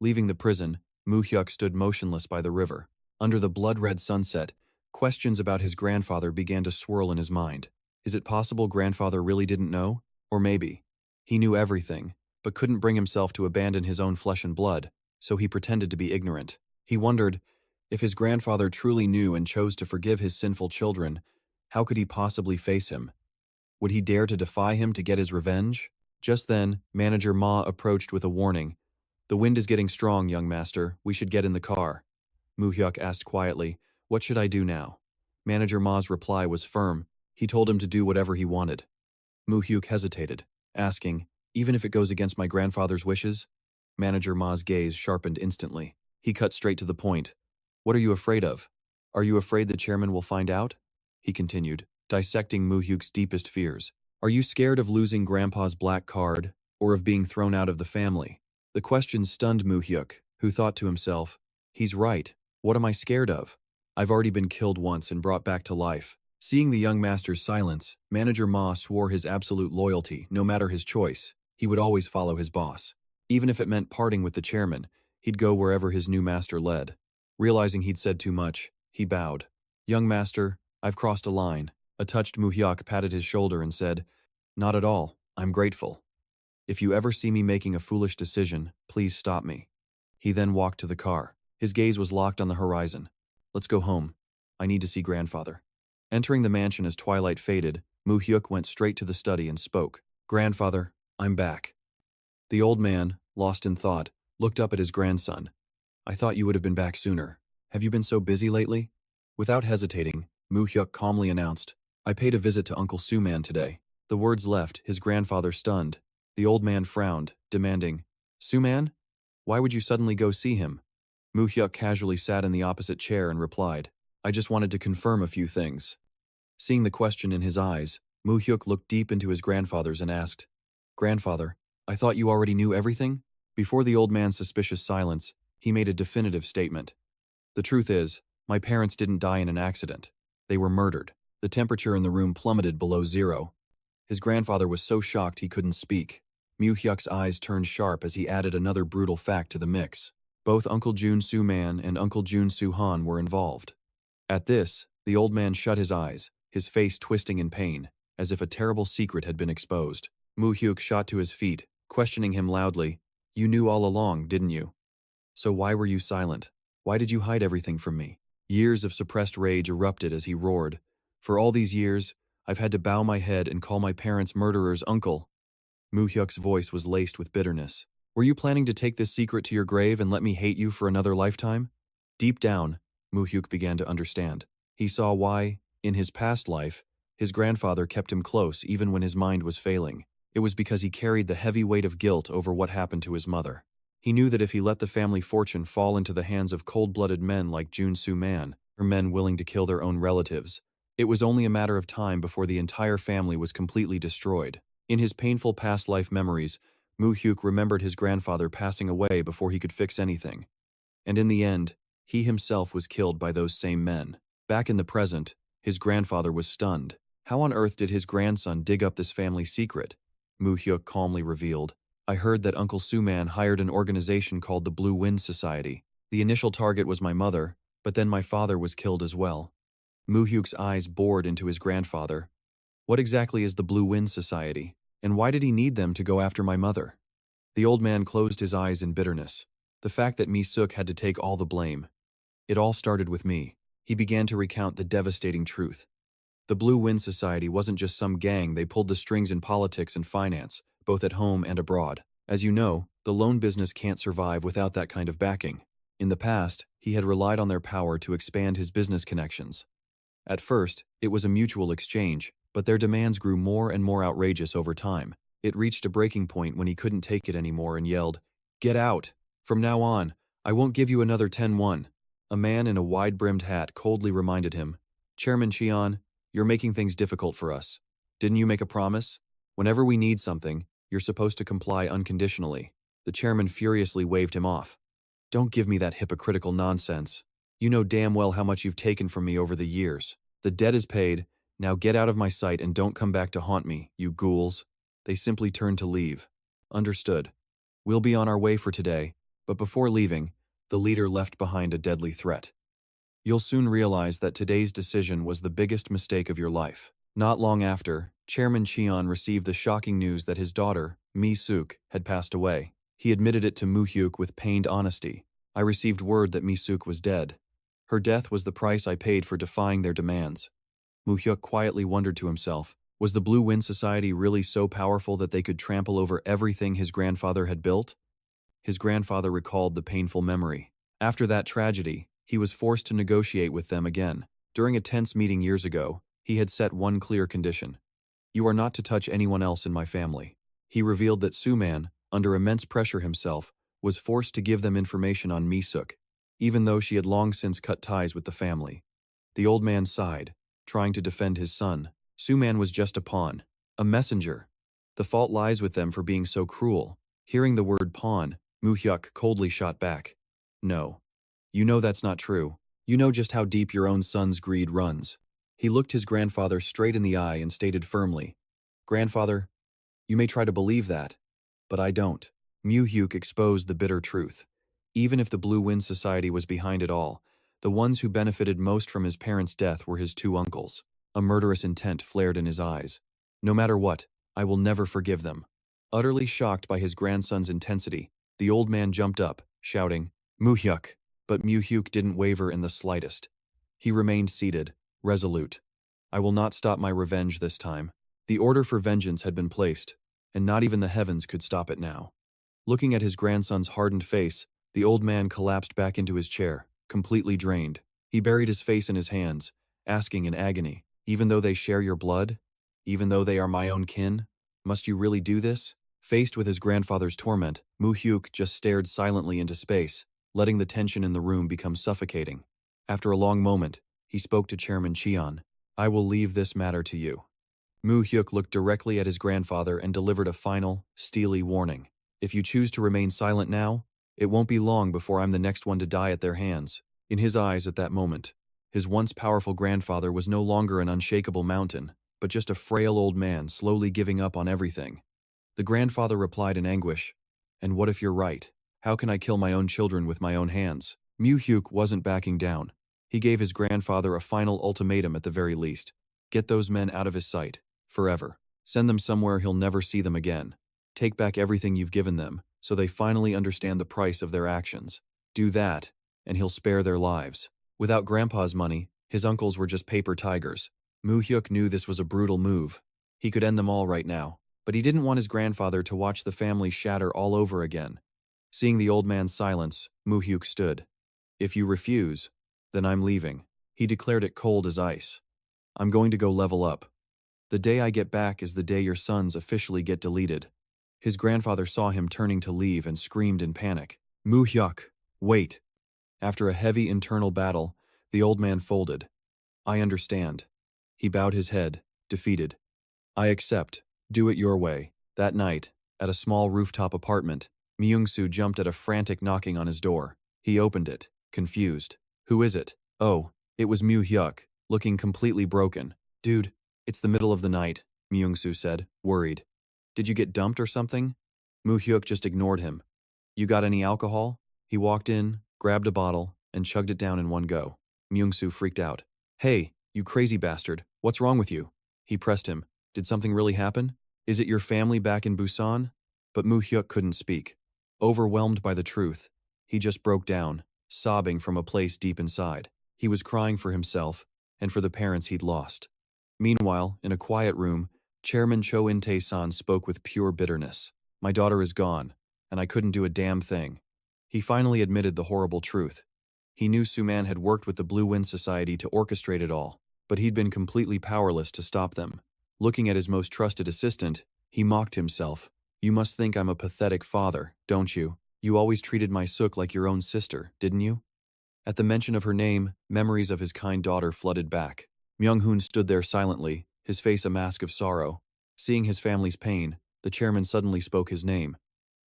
Leaving the prison, Mu Hyuk stood motionless by the river. Under the blood-red sunset, questions about his grandfather began to swirl in his mind. Is it possible grandfather really didn't know? Or maybe he knew everything, but couldn't bring himself to abandon his own flesh and blood, so he pretended to be ignorant. He wondered, if his grandfather truly knew and chose to forgive his sinful children, how could he possibly face him? Would he dare to defy him to get his revenge? Just then, Manager Ma approached with a warning. The wind is getting strong, young master. We should get in the car. Mu Hyuk asked quietly, What should I do now? Manager Ma's reply was firm. He told him to do whatever he wanted. Mu Hyuk hesitated, asking, Even if it goes against my grandfather's wishes? Manager Ma's gaze sharpened instantly. He cut straight to the point. What are you afraid of? Are you afraid the chairman will find out? He continued, dissecting Mu Hyuk's deepest fears. Are you scared of losing Grandpa's black card, or of being thrown out of the family? The question stunned Mu Hyuk, who thought to himself, He's right. What am I scared of? I've already been killed once and brought back to life. Seeing the young master's silence, Manager Ma swore his absolute loyalty, no matter his choice. He would always follow his boss. Even if it meant parting with the chairman, he'd go wherever his new master led. Realizing he'd said too much, he bowed. Young master, I've crossed a line. A touched Mu Hyuk patted his shoulder and said, Not at all. I'm grateful. If you ever see me making a foolish decision, please stop me. He then walked to the car. His gaze was locked on the horizon. Let's go home. I need to see grandfather. Entering the mansion as twilight faded, Mu Hyuk went straight to the study and spoke. Grandfather, I'm back. The old man, lost in thought, looked up at his grandson. I thought you would have been back sooner. Have you been so busy lately? Without hesitating, Mu Hyuk calmly announced, I paid a visit to Uncle Suman today. The words left his grandfather stunned. The old man frowned, demanding, Suman? Why would you suddenly go see him? Mu Hyuk casually sat in the opposite chair and replied, I just wanted to confirm a few things. Seeing the question in his eyes, Mu Hyuk looked deep into his grandfather's and asked, Grandfather, I thought you already knew everything? Before the old man's suspicious silence, he made a definitive statement. The truth is, my parents didn't die in an accident. They were murdered. The temperature in the room plummeted below zero. His grandfather was so shocked he couldn't speak. Mu Hyuk's eyes turned sharp as he added another brutal fact to the mix. Both Uncle Jun Soo Man and Uncle Jun Soo Han were involved. At this, the old man shut his eyes, his face twisting in pain, as if a terrible secret had been exposed. Mu Hyuk shot to his feet, questioning him loudly. You knew all along, didn't you? So why were you silent? Why did you hide everything from me? Years of suppressed rage erupted as he roared. For all these years, I've had to bow my head and call my parents' murderers uncle. Mu Hyuk's voice was laced with bitterness. Were you planning to take this secret to your grave and let me hate you for another lifetime? Deep down, Mu Hyuk began to understand. He saw why, in his past life, his grandfather kept him close even when his mind was failing. It was because he carried the heavy weight of guilt over what happened to his mother. He knew that if he let the family fortune fall into the hands of cold-blooded men like Jun Soo Man, or men willing to kill their own relatives, it was only a matter of time before the entire family was completely destroyed. In his painful past life memories, Mu Hyuk remembered his grandfather passing away before he could fix anything. And in the end, he himself was killed by those same men. Back in the present, his grandfather was stunned. How on earth did his grandson dig up this family secret? Mu Hyuk calmly revealed, I heard that Uncle Suman hired an organization called the Blue Wind Society. The initial target was my mother, but then my father was killed as well. Mu Hyuk's eyes bored into his grandfather. What exactly is the Blue Wind Society, and why did he need them to go after my mother? The old man closed his eyes in bitterness. The fact that Mi Suk had to take all the blame. It all started with me. He began to recount the devastating truth. The Blue Wind Society wasn't just some gang, they pulled the strings in politics and finance, both at home and abroad. As you know, the loan business can't survive without that kind of backing. In the past, he had relied on their power to expand his business connections. At first, it was a mutual exchange, but their demands grew more and more outrageous over time. It reached a breaking point when he couldn't take it anymore and yelled, Get out! From now on, I won't give you another 10-1. A man in a wide-brimmed hat coldly reminded him, Chairman Cheon, you're making things difficult for us. Didn't you make a promise? Whenever we need something, you're supposed to comply unconditionally. The chairman furiously waved him off. Don't give me that hypocritical nonsense. You know damn well how much you've taken from me over the years. The debt is paid, now get out of my sight and don't come back to haunt me, you ghouls. They simply turned to leave. Understood. We'll be on our way for today, but before leaving, the leader left behind a deadly threat. You'll soon realize that today's decision was the biggest mistake of your life. Not long after, Chairman Cheon received the shocking news that his daughter, Mi Suk, had passed away. He admitted it to Mu Hyuk with pained honesty. I received word that Mi Suk was dead. Her death was the price I paid for defying their demands. Mu Hyuk quietly wondered to himself, was the Blue Wind Society really so powerful that they could trample over everything his grandfather had built? His grandfather recalled the painful memory. After that tragedy, he was forced to negotiate with them again. During a tense meeting years ago, he had set one clear condition. You are not to touch anyone else in my family. He revealed that Suman, under immense pressure himself, was forced to give them information on Mi Suk, even though she had long since cut ties with the family. The old man sighed, trying to defend his son. Suman was just a pawn, a messenger. The fault lies with them for being so cruel. Hearing the word pawn, Mu Hyuk coldly shot back. No. You know that's not true. You know just how deep your own son's greed runs. He looked his grandfather straight in the eye and stated firmly, Grandfather, you may try to believe that, but I don't. Mu Hyuk exposed the bitter truth. Even if the Blue Wind Society was behind it all, the ones who benefited most from his parents' death were his two uncles. A murderous intent flared in his eyes. No matter what, I will never forgive them. Utterly shocked by his grandson's intensity, the old man jumped up, shouting, Mu Hyuk. But Mu Hyuk didn't waver in the slightest. He remained seated, resolute. I will not stop my revenge this time. The order for vengeance had been placed, and not even the heavens could stop it now. Looking at his grandson's hardened face, the old man collapsed back into his chair, completely drained. He buried his face in his hands, asking in agony, even though they share your blood? Even though they are my own kin? Must you really do this? Faced with his grandfather's torment, Mu Hyuk just stared silently into space, letting the tension in the room become suffocating. After a long moment, he spoke to Chairman Cheon. I will leave this matter to you. Mu Hyuk looked directly at his grandfather and delivered a final, steely warning. If you choose to remain silent now, it won't be long before I'm the next one to die at their hands. In his eyes at that moment, his once powerful grandfather was no longer an unshakable mountain, but just a frail old man slowly giving up on everything. The grandfather replied in anguish, and what if you're right? How can I kill my own children with my own hands? Mu Hyuk wasn't backing down. He gave his grandfather a final ultimatum at the very least. Get those men out of his sight, forever. Send them somewhere he'll never see them again. Take back everything you've given them, so they finally understand the price of their actions. Do that, and he'll spare their lives. Without Grandpa's money, his uncles were just paper tigers. Mu Hyuk knew this was a brutal move. He could end them all right now, but he didn't want his grandfather to watch the family shatter all over again. Seeing the old man's silence, Mu Hyuk stood. If you refuse, then I'm leaving. He declared it cold as ice. I'm going to go level up. The day I get back is the day your sons officially get deleted. His grandfather saw him turning to leave and screamed in panic. Mu Hyuk, wait. After a heavy internal battle, the old man folded. I understand. He bowed his head, defeated. I accept. Do it your way. That night, at a small rooftop apartment, Myung-soo jumped at a frantic knocking on his door. He opened it, confused. Who is it? Oh, it was Mu Hyuk, looking completely broken. Dude, it's the middle of the night, Myung-soo said, worried. Did you get dumped or something? Mu Hyuk just ignored him. You got any alcohol? He walked in, grabbed a bottle, and chugged it down in one go. Myung-soo freaked out. Hey, you crazy bastard, what's wrong with you? He pressed him. Did something really happen? Is it your family back in Busan? But Mu Hyuk couldn't speak. Overwhelmed by the truth, he just broke down, sobbing from a place deep inside. He was crying for himself and for the parents he'd lost. Meanwhile, in a quiet room, Chairman Cho In-tae-san spoke with pure bitterness. My daughter is gone, and I couldn't do a damn thing. He finally admitted the horrible truth. He knew Suman had worked with the Blue Wind Society to orchestrate it all, but he'd been completely powerless to stop them. Looking at his most trusted assistant, he mocked himself. You must think I'm a pathetic father, don't you? You always treated my Suk like your own sister, didn't you? At the mention of her name, memories of his kind daughter flooded back. Myung-hoon stood there silently, his face a mask of sorrow. Seeing his family's pain, the chairman suddenly spoke his name.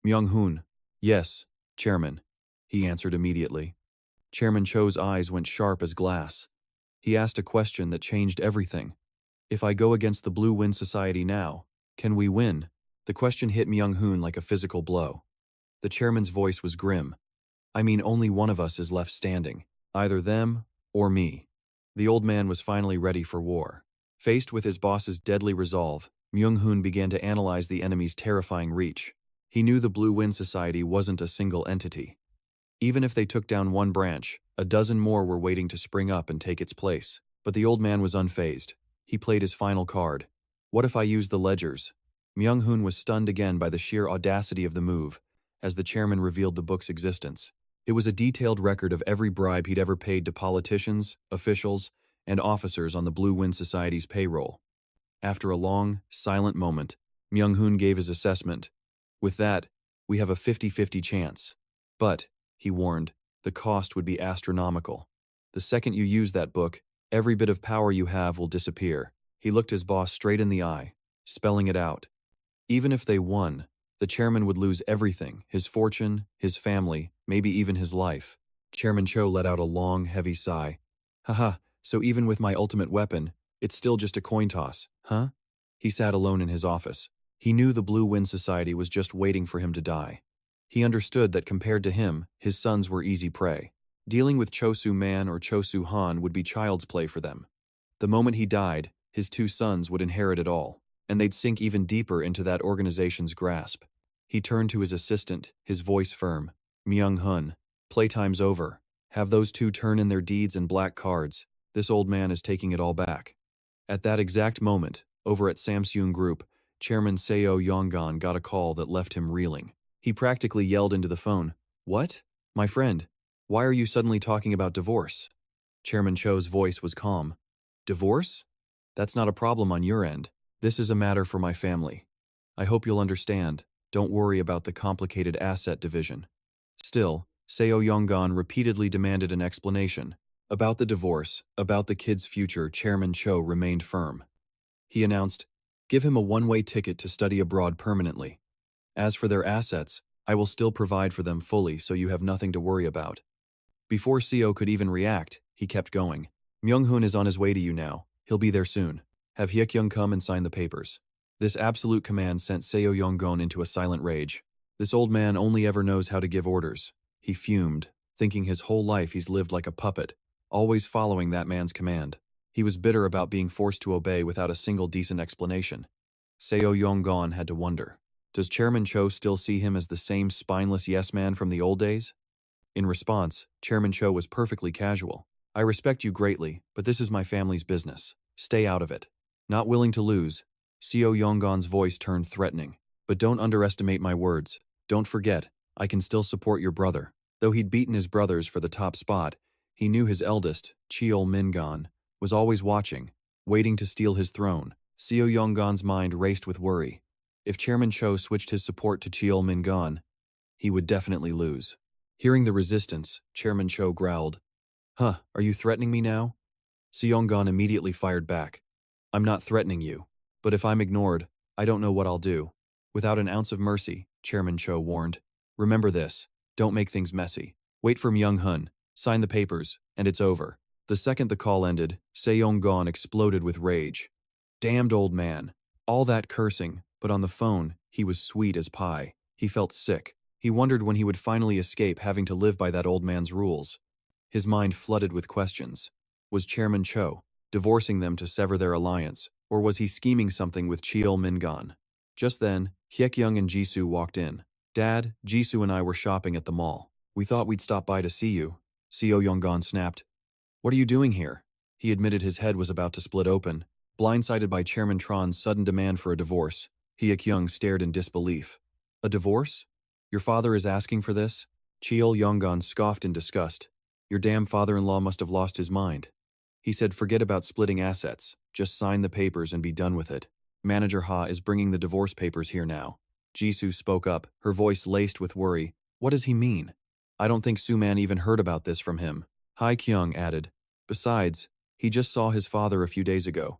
Myung-hoon. Yes, chairman. He answered immediately. Chairman Cho's eyes went sharp as glass. He asked a question that changed everything. If I go against the Blue Wind Society now, can we win? The question hit Myung-hoon like a physical blow. The chairman's voice was grim. I mean, only one of us is left standing. Either them or me. The old man was finally ready for war. Faced with his boss's deadly resolve, Myung-hoon began to analyze the enemy's terrifying reach. He knew the Blue Wind Society wasn't a single entity. Even if they took down one branch, a dozen more were waiting to spring up and take its place. But the old man was unfazed. He played his final card. What if I use the ledgers? Myung-hoon was stunned again by the sheer audacity of the move, as the chairman revealed the book's existence. It was a detailed record of every bribe he'd ever paid to politicians, officials, and officers on the Blue Wind Society's payroll. After a long, silent moment, Myung-hoon gave his assessment. With that, we have a 50-50 chance. But, he warned, the cost would be astronomical. The second you use that book, every bit of power you have will disappear. He looked his boss straight in the eye, spelling it out. Even if they won, the chairman would lose everything, his fortune, his family, maybe even his life. Chairman Cho let out a long, heavy sigh. Haha, so even with my ultimate weapon, it's still just a coin toss, huh? He sat alone in his office. He knew the Blue Wind Society was just waiting for him to die. He understood that compared to him, his sons were easy prey. Dealing with Cho Soo-man or Cho Soo-han would be child's play for them. The moment he died, his two sons would inherit it all. and they'd sink even deeper into that organization's grasp. He turned to his assistant, his voice firm. Myung-hun, playtime's over. Have those two turn in their deeds and black cards. This old man is taking it all back. At that exact moment, over at Samsung Group, Chairman Seo Yonggan got a call that left him reeling. He practically yelled into the phone, "What? My friend, why are you suddenly talking about divorce?" Chairman Cho's voice was calm. "Divorce? That's not a problem on your end. This is a matter for my family. I hope you'll understand. Don't worry about the complicated asset division." Still, Seo Yonggan repeatedly demanded an explanation. About the divorce, about the kid's future, Chairman Cho remained firm. He announced, "Give him a one-way ticket to study abroad permanently. As for their assets, I will still provide for them fully so you have nothing to worry about." Before Seo could even react, he kept going. "Myung-hun is on his way to you now. He'll be there soon. Have Hyuk come and sign the papers." This absolute command sent Seo Yonggon into a silent rage. This old man only ever knows how to give orders. He fumed, thinking his whole life he's lived like a puppet, always following that man's command. He was bitter about being forced to obey without a single decent explanation. Seo Yonggon had to wonder, does Chairman Cho still see him as the same spineless yes-man from the old days? In response, Chairman Cho was perfectly casual. "I respect you greatly, but this is my family's business. Stay out of it." Not willing to lose, Seo Yonggon's voice turned threatening. "But don't underestimate my words. Don't forget, I can still support your brother." Though he'd beaten his brothers for the top spot, he knew his eldest, Cheol Min-gon, was always watching, waiting to steal his throne. Seo Yonggon's mind raced with worry. If Chairman Cho switched his support to Cheol Min-gon, he would definitely lose. Hearing the resistance, Chairman Cho growled, "Huh, are you threatening me now?" Seong-gon immediately fired back. "I'm not threatening you, but if I'm ignored, I don't know what I'll do." Without an ounce of mercy, Chairman Cho warned, "Remember this, don't make things messy. Wait for Myung-hun, sign the papers, and it's over." The second the call ended, Seong-gon exploded with rage. Damned old man. All that cursing, but on the phone, he was sweet as pie. He felt sick. He wondered when he would finally escape having to live by that old man's rules. His mind flooded with questions. Was Chairman Cho divorcing them to sever their alliance, or was he scheming something with Cheol Min-gon? Just then, Hyuk and Jisoo walked in. "Dad, Jisoo and I were shopping at the mall. We thought we'd stop by to see you." Seo Yonggon snapped. "What are you doing here?" He admitted his head was about to split open. Blindsided by Chairman Tron's sudden demand for a divorce, Hyuk stared in disbelief. "A divorce? Your father is asking for this?" Cheol Yonggon scoffed in disgust. "Your damn father-in-law must have lost his mind. He said forget about splitting assets, just sign the papers and be done with it. Manager Ha is bringing the divorce papers here now." Jisoo spoke up, her voice laced with worry. "What does he mean? I don't think Suman even heard about this from him." Kyung added, "Besides, he just saw his father a few days ago.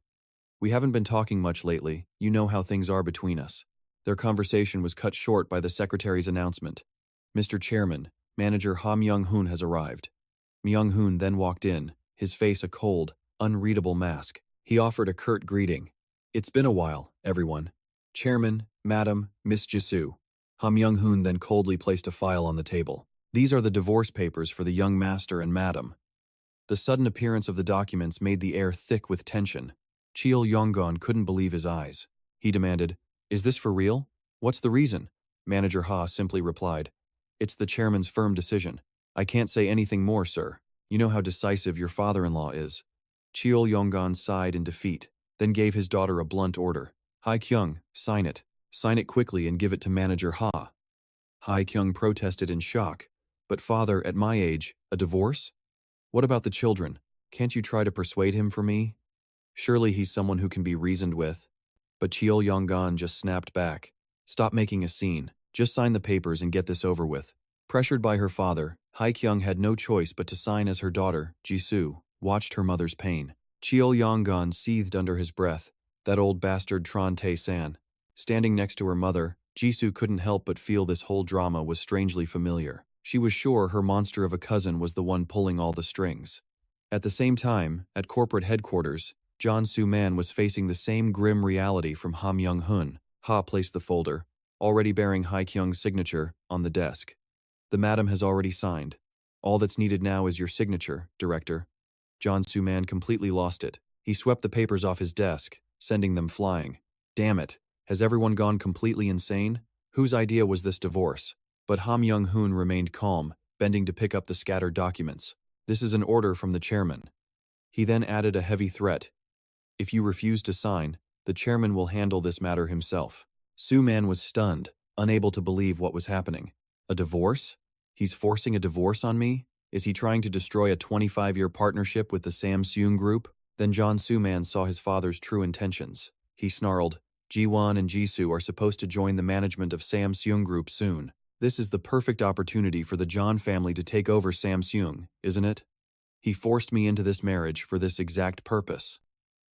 We haven't been talking much lately, you know how things are between us." Their conversation was cut short by the secretary's announcement. "Mr. Chairman, Manager Ha Myung-hun has arrived." Myung-hun then walked in, his face a cold, unreadable mask. He offered a curt greeting. "It's been a while, everyone. Chairman, Madam, Miss Jisoo." Ha Myung-hun then coldly placed a file on the table. "These are the divorce papers for the young master and madam." The sudden appearance of the documents made the air thick with tension. Cheol Yonggon couldn't believe his eyes. He demanded, "Is this for real? What's the reason?" Manager Ha simply replied, "It's the chairman's firm decision. I can't say anything more, sir. You know how decisive your father-in-law is." Cheol Yonggon sighed in defeat, then gave his daughter a blunt order. "Hai-kyung, sign it. Sign it quickly and give it to Manager Ha." Hai-kyung protested in shock. "But father, at my age, a divorce? What about the children? Can't you try to persuade him for me? Surely he's someone who can be reasoned with." But Cheol Yonggon just snapped back. "Stop making a scene. Just sign the papers and get this over with." Pressured by her father, Hai-kyung had no choice but to sign as her daughter, Jisoo, watched her mother's pain. Cheol Yonggon seethed under his breath. That old bastard Tron Tae-san. Standing next to her mother, Jisoo couldn't help but feel this whole drama was strangely familiar. She was sure her monster of a cousin was the one pulling all the strings. At the same time, at corporate headquarters, John Soo-man was facing the same grim reality from Ha Myung-hun. Ha placed the folder, already bearing Hai-kyung's signature, on the desk. "The madam has already signed. All that's needed now is your signature, Director." John Soo-man completely lost it. He swept the papers off his desk, sending them flying. Damn it, has everyone gone completely insane? Whose idea was this divorce? But Ham Young-hoon remained calm, bending to pick up the scattered documents. This is an order from the chairman. He then added a heavy threat. If you refuse to sign, the chairman will handle this matter himself. Soo-man was stunned, unable to believe what was happening. A divorce? He's forcing a divorce on me? Is he trying to destroy a 25-year partnership with the Samsung Group? Then John Soo-man saw his father's true intentions. He snarled, Ji-won and Jisoo are supposed to join the management of Samsung Group soon. This is the perfect opportunity for the John family to take over Samsung, isn't it? He forced me into this marriage for this exact purpose.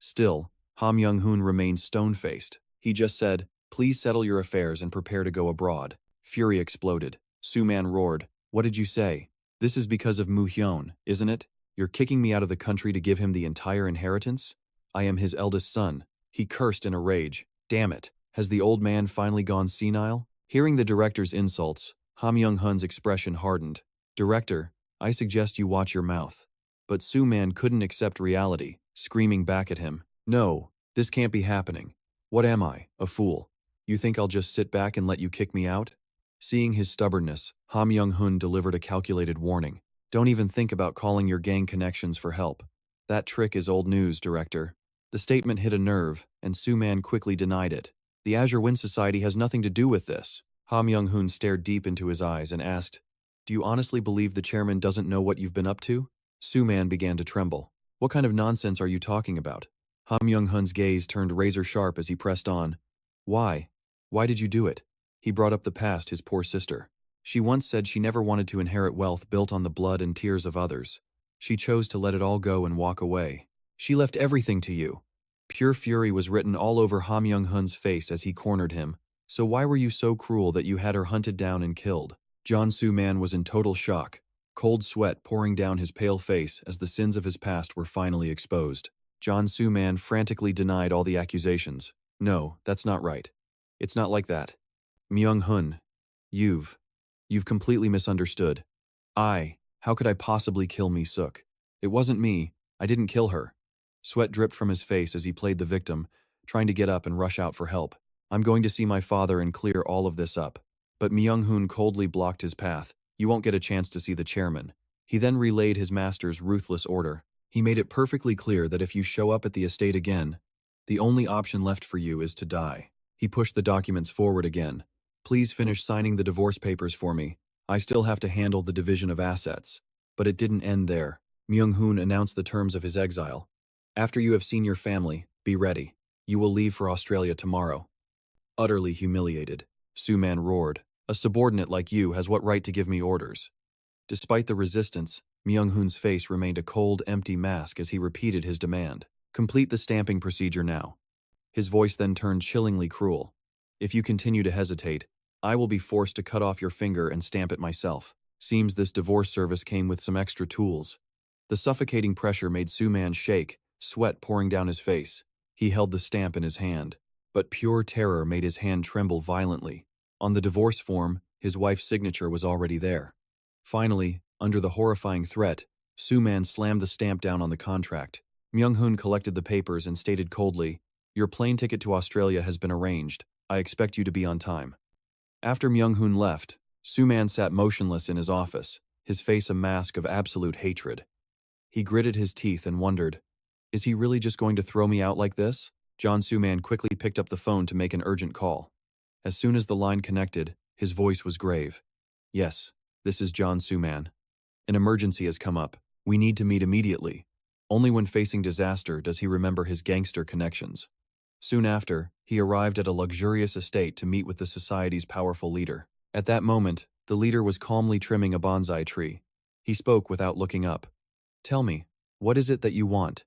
Still, Ham Young-hoon remained stone-faced. He just said, please settle your affairs and prepare to go abroad. Fury exploded. Soo-man roared, what did you say? This is because of Mu Hyuk, isn't it? You're kicking me out of the country to give him the entire inheritance? I am his eldest son. He cursed in a rage. Damn it, has the old man finally gone senile? Hearing the director's insults, Ham Young-hoon's expression hardened. Director, I suggest you watch your mouth. But Soo-man couldn't accept reality, screaming back at him. No, this can't be happening. What am I, a fool? You think I'll just sit back and let you kick me out? Seeing his stubbornness, Ham Young-hoon delivered a calculated warning. Don't even think about calling your gang connections for help. That trick is old news, director. The statement hit a nerve, and Soo-man quickly denied it. The Azure Wind Society has nothing to do with this. Ham Young-hoon stared deep into his eyes and asked, do you honestly believe the chairman doesn't know what you've been up to? Soo-man began to tremble. What kind of nonsense are you talking about? Ham Young-hoon's gaze turned razor-sharp as he pressed on. Why? Why did you do it? He brought up the past, his poor sister. She once said she never wanted to inherit wealth built on the blood and tears of others. She chose to let it all go and walk away. She left everything to you. Pure fury was written all over Ham Young-hoon's face as he cornered him. So why were you so cruel that you had her hunted down and killed? John Soo-man was in total shock, cold sweat pouring down his pale face as the sins of his past were finally exposed. John Soo-man frantically denied all the accusations. No, that's not right. It's not like that. Myung-hoon, you've completely misunderstood. How could I possibly kill Mi Suk? It wasn't me, I didn't kill her. Sweat dripped from his face as he played the victim, trying to get up and rush out for help. I'm going to see my father and clear all of this up. But Myung-hoon coldly blocked his path. You won't get a chance to see the chairman. He then relayed his master's ruthless order. He made it perfectly clear that if you show up at the estate again, the only option left for you is to die. He pushed the documents forward again. Please finish signing the divorce papers for me. I still have to handle the division of assets. But it didn't end there. Myung-hoon announced the terms of his exile. After you have seen your family, be ready. You will leave for Australia tomorrow. Utterly humiliated, Soo-man roared. A subordinate like you has what right to give me orders? Despite the resistance, Myung-hoon's face remained a cold, empty mask as he repeated his demand. Complete the stamping procedure now. His voice then turned chillingly cruel. If you continue to hesitate, I will be forced to cut off your finger and stamp it myself. Seems this divorce service came with some extra tools. The suffocating pressure made Soo-man shake, sweat pouring down his face. He held the stamp in his hand, but pure terror made his hand tremble violently. On the divorce form, his wife's signature was already there. Finally, under the horrifying threat, Soo-man slammed the stamp down on the contract. Myung-hoon collected the papers and stated coldly, your plane ticket to Australia has been arranged. I expect you to be on time. After Myung-hoon left, Soo-man sat motionless in his office, his face a mask of absolute hatred. He gritted his teeth and wondered, is he really just going to throw me out like this? John Soo-man quickly picked up the phone to make an urgent call. As soon as the line connected, his voice was grave. Yes, this is John Soo-man. An emergency has come up. We need to meet immediately. Only when facing disaster does he remember his gangster connections. Soon after, he arrived at a luxurious estate to meet with the society's powerful leader. At that moment, the leader was calmly trimming a bonsai tree. He spoke without looking up. Tell me, what is it that you want?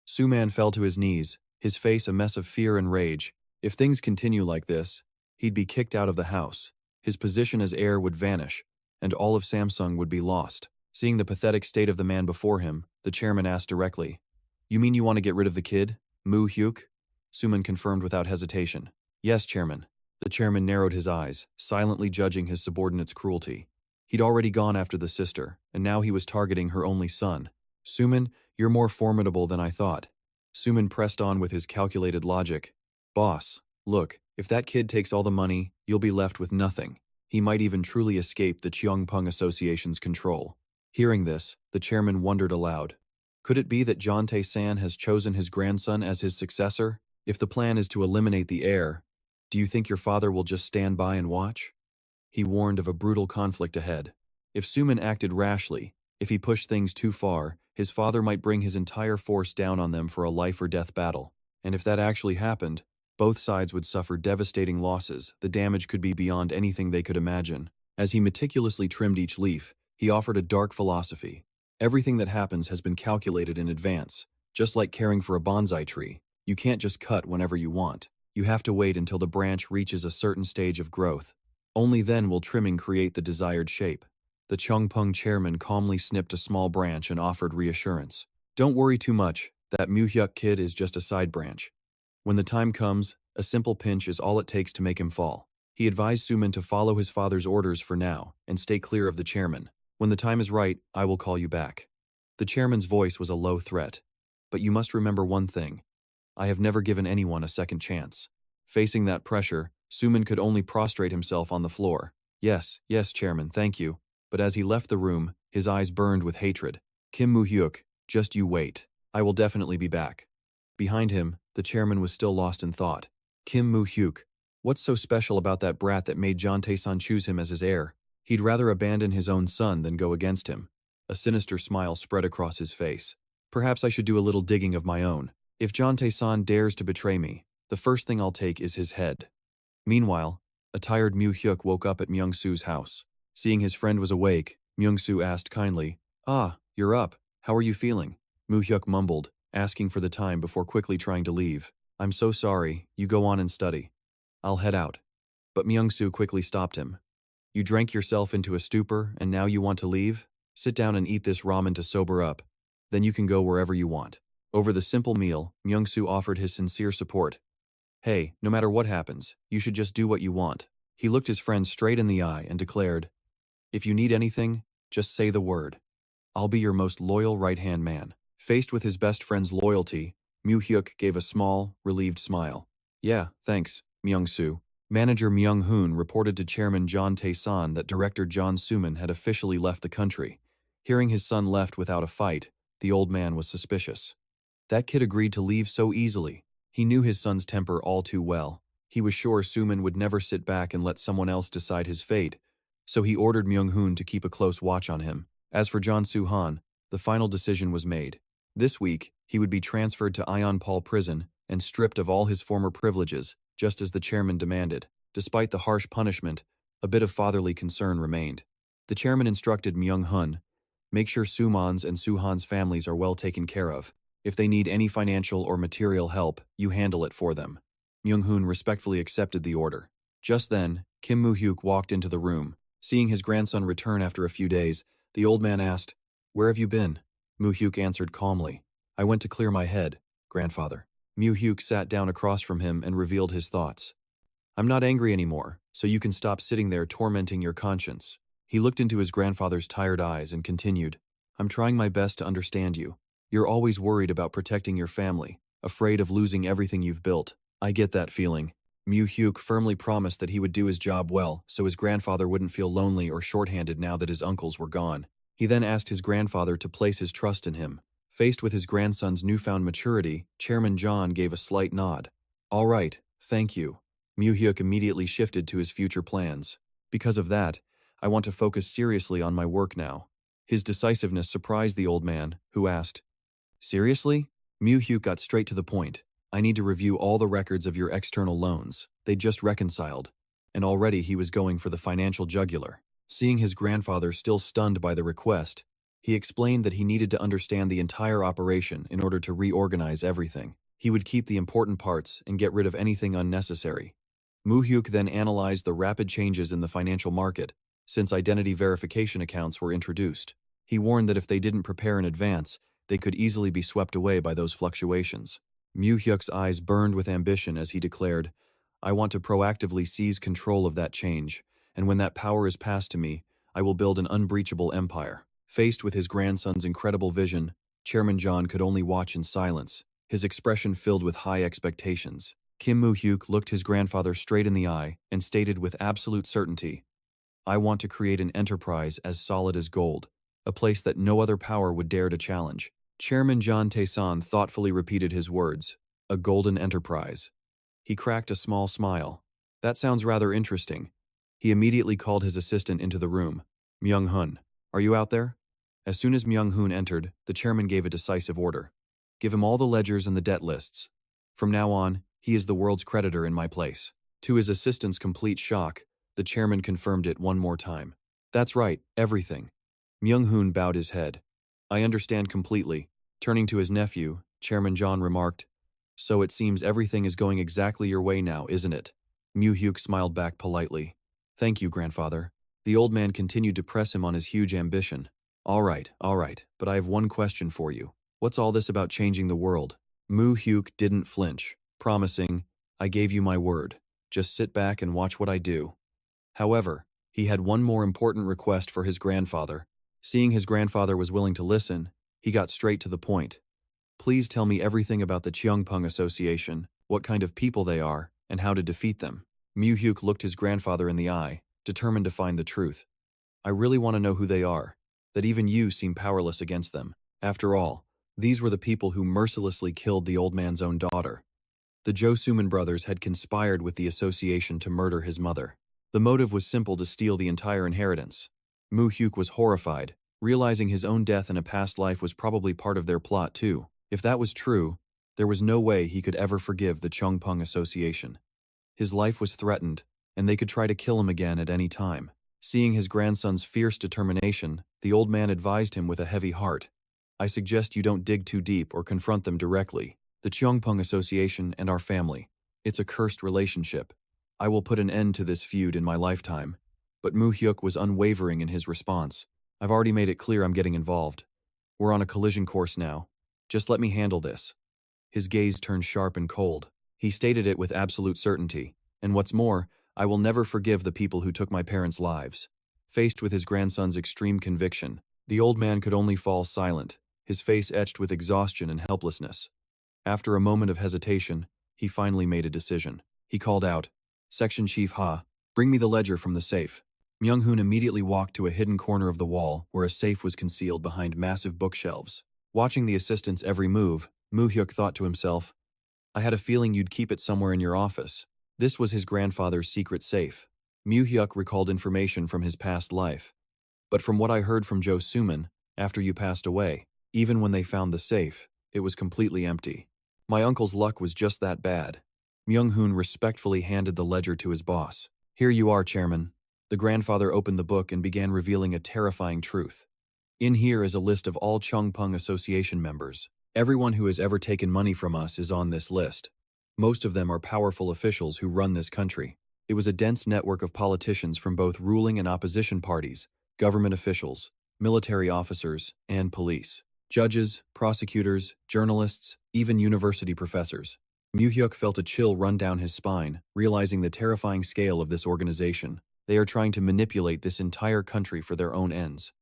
Soo-man fell to his knees, his face a mess of fear and rage. If things continue like this, he'd be kicked out of the house. His position as heir would vanish, and all of Samsung would be lost. Seeing the pathetic state of the man before him, the chairman asked directly, You mean you want to get rid of the kid, Mu Hyuk? Soo-man confirmed without hesitation. Yes, chairman. The chairman narrowed his eyes, silently judging his subordinate's cruelty. He'd already gone after the sister, and now he was targeting her only son. Soo-man, you're more formidable than I thought. Soo-man pressed on with his calculated logic. Boss, Look, if that kid takes all the money, you'll be left with nothing. He might even truly escape the Cheongpung Association's control. Hearing this, the chairman wondered aloud. Could it be that John Tae-san has chosen his grandson as his successor? If the plan is to eliminate the heir, do you think your father will just stand by and watch? He warned of a brutal conflict ahead. If Suman acted rashly, if he pushed things too far, his father might bring his entire force down on them for a life-or-death battle. And if that actually happened, both sides would suffer devastating losses. The damage could be beyond anything they could imagine. As he meticulously trimmed each leaf, he offered a dark philosophy. Everything that happens has been calculated in advance. Just like caring for a bonsai tree, you can't just cut whenever you want. You have to wait until the branch reaches a certain stage of growth. Only then will trimming create the desired shape. The Cheongpung chairman calmly snipped a small branch and offered reassurance. Don't worry too much, that Mu Hyuk kid is just a side branch. When the time comes, a simple pinch is all it takes to make him fall. He advised Suman to follow his father's orders for now and stay clear of the chairman. When the time is right, I will call you back. The chairman's voice was a low threat. But you must remember one thing. I have never given anyone a second chance. Facing that pressure, Suman could only prostrate himself on the floor. Yes, chairman, thank you. But as he left the room, his eyes burned with hatred. Kim Mu Hyuk, just you wait. I will definitely be back. Behind him, the chairman was still lost in thought. Kim Mu Hyuk. What's so special about that brat that made John Tae-san choose him as his heir? He'd rather abandon his own son than go against him. A sinister smile spread across his face. Perhaps I should do a little digging of my own. If John Tae-san dares to betray me, the first thing I'll take is his head. Meanwhile, a tired Mu Hyuk woke up at Myung-soo's house. Seeing his friend was awake, Myung-soo asked kindly, "Ah, you're up. How are you feeling?" Mu Hyuk mumbled, asking for the time before quickly trying to leave. "I'm so sorry, you go on and study. I'll head out." But Myung-soo quickly stopped him. "You drank yourself into a stupor and now you want to leave? Sit down and eat this ramen to sober up. Then you can go wherever you want." Over the simple meal, Myung-soo offered his sincere support. "Hey, no matter what happens, you should just do what you want." He looked his friend straight in the eye and declared, "If you need anything, just say the word. I'll be your most loyal right-hand man." Faced with his best friend's loyalty, Mu Hyuk gave a small, relieved smile. "Yeah, thanks, Myung-soo." Manager Myung-hoon reported to Chairman John Tae-san that Director John Suman had officially left the country. Hearing his son left without a fight, the old man was suspicious. That kid agreed to leave so easily. He knew his son's temper all too well. He was sure Suman would never sit back and let someone else decide his fate, so he ordered Myung-hoon to keep a close watch on him. As for John Soo-han, the final decision was made. This week, he would be transferred to Ion-Paul prison and stripped of all his former privileges, just as the chairman demanded. Despite the harsh punishment, a bit of fatherly concern remained. The chairman instructed Myung-hoon, "Make sure Suman's and Soo-han's families are well taken care of. If they need any financial or material help, you handle it for them." Myung-hoon respectfully accepted the order. Just then, Kim Mu Hyuk walked into the room. Seeing his grandson return after a few days, the old man asked, "Where have you been?" Mu Hyuk answered calmly, "I went to clear my head, grandfather." Mu Hyuk sat down across from him and revealed his thoughts. "I'm not angry anymore, so you can stop sitting there tormenting your conscience." He looked into his grandfather's tired eyes and continued, "I'm trying my best to understand you. You're always worried about protecting your family, afraid of losing everything you've built. I get that feeling." Mu Hyuk firmly promised that he would do his job well so his grandfather wouldn't feel lonely or shorthanded now that his uncles were gone. He then asked his grandfather to place his trust in him. Faced with his grandson's newfound maturity, Chairman John gave a slight nod. "All right, thank you." Mu Hyuk immediately shifted to his future plans. "Because of that, I want to focus seriously on my work now." His decisiveness surprised the old man, who asked, "Seriously?" Mu Hyuk got straight to the point. "I need to review all the records of your external loans. They just reconciled." And already he was going for the financial jugular. Seeing his grandfather still stunned by the request, he explained that he needed to understand the entire operation in order to reorganize everything. He would keep the important parts and get rid of anything unnecessary. Mu Hyuk then analyzed the rapid changes in the financial market since identity verification accounts were introduced. He warned that if they didn't prepare in advance, they could easily be swept away by those fluctuations. Mu Hyuk's eyes burned with ambition as he declared, "I want to proactively seize control of that change, and when that power is passed to me, I will build an unbreachable empire." Faced with his grandson's incredible vision, Chairman John could only watch in silence, his expression filled with high expectations. Kim Mu Hyuk looked his grandfather straight in the eye and stated with absolute certainty, I want to create an enterprise as solid as gold, a place that no other power would dare to challenge. Chairman John Tae-san thoughtfully repeated his words, a golden enterprise. He cracked a small smile. That sounds rather interesting. He immediately called his assistant into the room. Myung-hun, are you out there? As soon as Myung-hun entered, the chairman gave a decisive order. Give him all the ledgers and the debt lists. From now on, he is the world's creditor in my place. To his assistant's complete shock, the chairman confirmed it one more time. That's right, everything. Myung-hun bowed his head. I understand completely. Turning to his nephew, Chairman John remarked, so it seems everything is going exactly your way now, isn't it? Mu Hyuk smiled back politely. Thank you, grandfather. The old man continued to press him on his huge ambition. All right, but I have one question for you. What's all this about changing the world? Mu Hyuk didn't flinch, promising, I gave you my word. Just sit back and watch what I do. However, he had one more important request for his grandfather. Seeing his grandfather was willing to listen, he got straight to the point. Please tell me everything about the Cheongpung Association, what kind of people they are, and how to defeat them. Mu Hyuk looked his grandfather in the eye, determined to find the truth. I really want to know who they are, that even you seem powerless against them. After all, these were the people who mercilessly killed the old man's own daughter. The Jo Suman brothers had conspired with the association to murder his mother. The motive was simple, to steal the entire inheritance. Mu Hyuk was horrified, realizing his own death in a past life was probably part of their plot too. If that was true, there was no way he could ever forgive the Cheongpung Association. His life was threatened, and they could try to kill him again at any time. Seeing his grandson's fierce determination, the old man advised him with a heavy heart. I suggest you don't dig too deep or confront them directly. The Cheongpung Association and our family. It's a cursed relationship. I will put an end to this feud in my lifetime. But Mu Hyuk was unwavering in his response. I've already made it clear I'm getting involved. We're on a collision course now. Just let me handle this. His gaze turned sharp and cold. He stated it with absolute certainty. And what's more, I will never forgive the people who took my parents' lives. Faced with his grandson's extreme conviction, the old man could only fall silent, his face etched with exhaustion and helplessness. After a moment of hesitation, he finally made a decision. He called out, Section Chief Ha, bring me the ledger from the safe. Myung-hun immediately walked to a hidden corner of the wall where a safe was concealed behind massive bookshelves. Watching the assistant's every move, Mu Hyuk thought to himself, I had a feeling you'd keep it somewhere in your office. This was his grandfather's secret safe. Mu Hyuk recalled information from his past life. But from what I heard from Jo Suman, after you passed away, even when they found the safe, it was completely empty. My uncle's luck was just that bad. Myung-hun respectfully handed the ledger to his boss. Here you are, Chairman. The grandfather opened the book and began revealing a terrifying truth. In here is a list of all Cheongpung Association members. Everyone who has ever taken money from us is on this list. Most of them are powerful officials who run this country. It was a dense network of politicians from both ruling and opposition parties, government officials, military officers, and police. Judges, prosecutors, journalists, even university professors. Mu Hyuk felt a chill run down his spine, realizing the terrifying scale of this organization. They are trying to manipulate this entire country for their own ends.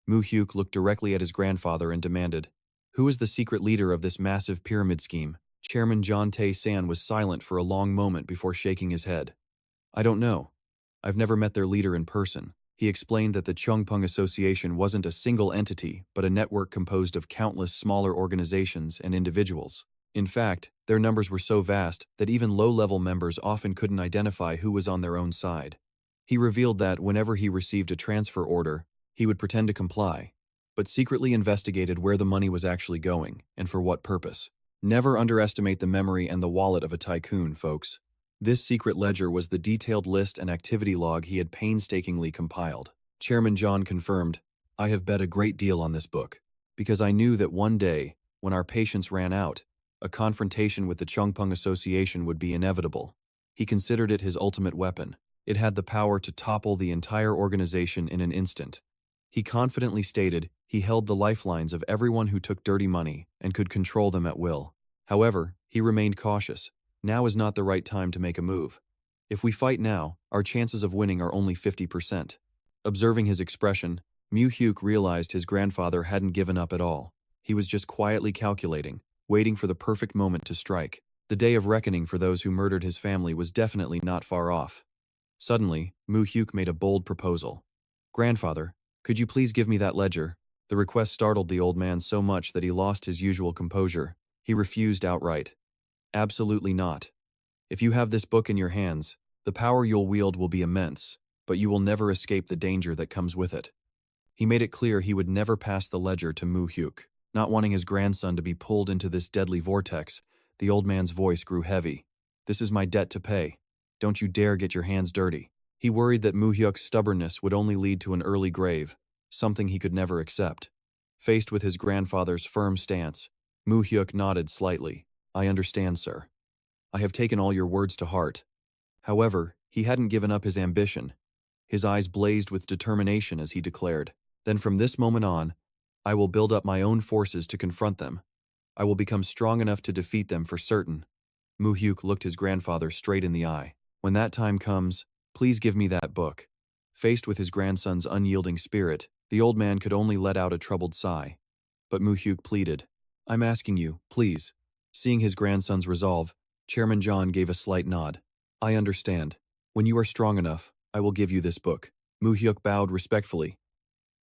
Mu Hyuk looked directly at his grandfather and demanded, Who is the secret leader of this massive pyramid scheme? Chairman John Tae-san was silent for a long moment before shaking his head. I don't know. I've never met their leader in person. He explained that the Cheongpung Association wasn't a single entity, but a network composed of countless smaller organizations and individuals. In fact, their numbers were so vast that even low-level members often couldn't identify who was on their own side. He revealed that whenever he received a transfer order, he would pretend to comply, but secretly investigated where the money was actually going and for what purpose. Never underestimate the memory and the wallet of a tycoon, folks. This secret ledger was the detailed list and activity log he had painstakingly compiled. Chairman John confirmed, I have bet a great deal on this book, because I knew that one day, when our patience ran out, a confrontation with the Cheongpung Association would be inevitable. He considered it his ultimate weapon. It had the power to topple the entire organization in an instant. He confidently stated he held the lifelines of everyone who took dirty money and could control them at will. However, he remained cautious. Now is not the right time to make a move. If we fight now, our chances of winning are only 50%. Observing his expression, Mu Hyuk realized his grandfather hadn't given up at all. He was just quietly calculating, waiting for the perfect moment to strike. The day of reckoning for those who murdered his family was definitely not far off. Suddenly, Mu Hyuk made a bold proposal. "Grandfather, could you please give me that ledger?" The request startled the old man so much that he lost his usual composure. He refused outright. "Absolutely not. If you have this book in your hands, the power you'll wield will be immense, but you will never escape the danger that comes with it." He made it clear he would never pass the ledger to Mu Hyuk. Not wanting his grandson to be pulled into this deadly vortex, the old man's voice grew heavy. "This is my debt to pay. Don't you dare get your hands dirty." He worried that Mu Hyuk's stubbornness would only lead to an early grave, something he could never accept. Faced with his grandfather's firm stance, Mu Hyuk nodded slightly. "I understand, sir. I have taken all your words to heart." However, he hadn't given up his ambition. His eyes blazed with determination as he declared, "Then from this moment on, I will build up my own forces to confront them. I will become strong enough to defeat them for certain." Mu Hyuk looked his grandfather straight in the eye. "When that time comes, please give me that book." Faced with his grandson's unyielding spirit, the old man could only let out a troubled sigh. But Mu Hyuk pleaded, "I'm asking you, please." Seeing his grandson's resolve, Chairman John gave a slight nod. "I understand. When you are strong enough, I will give you this book." Mu Hyuk bowed respectfully.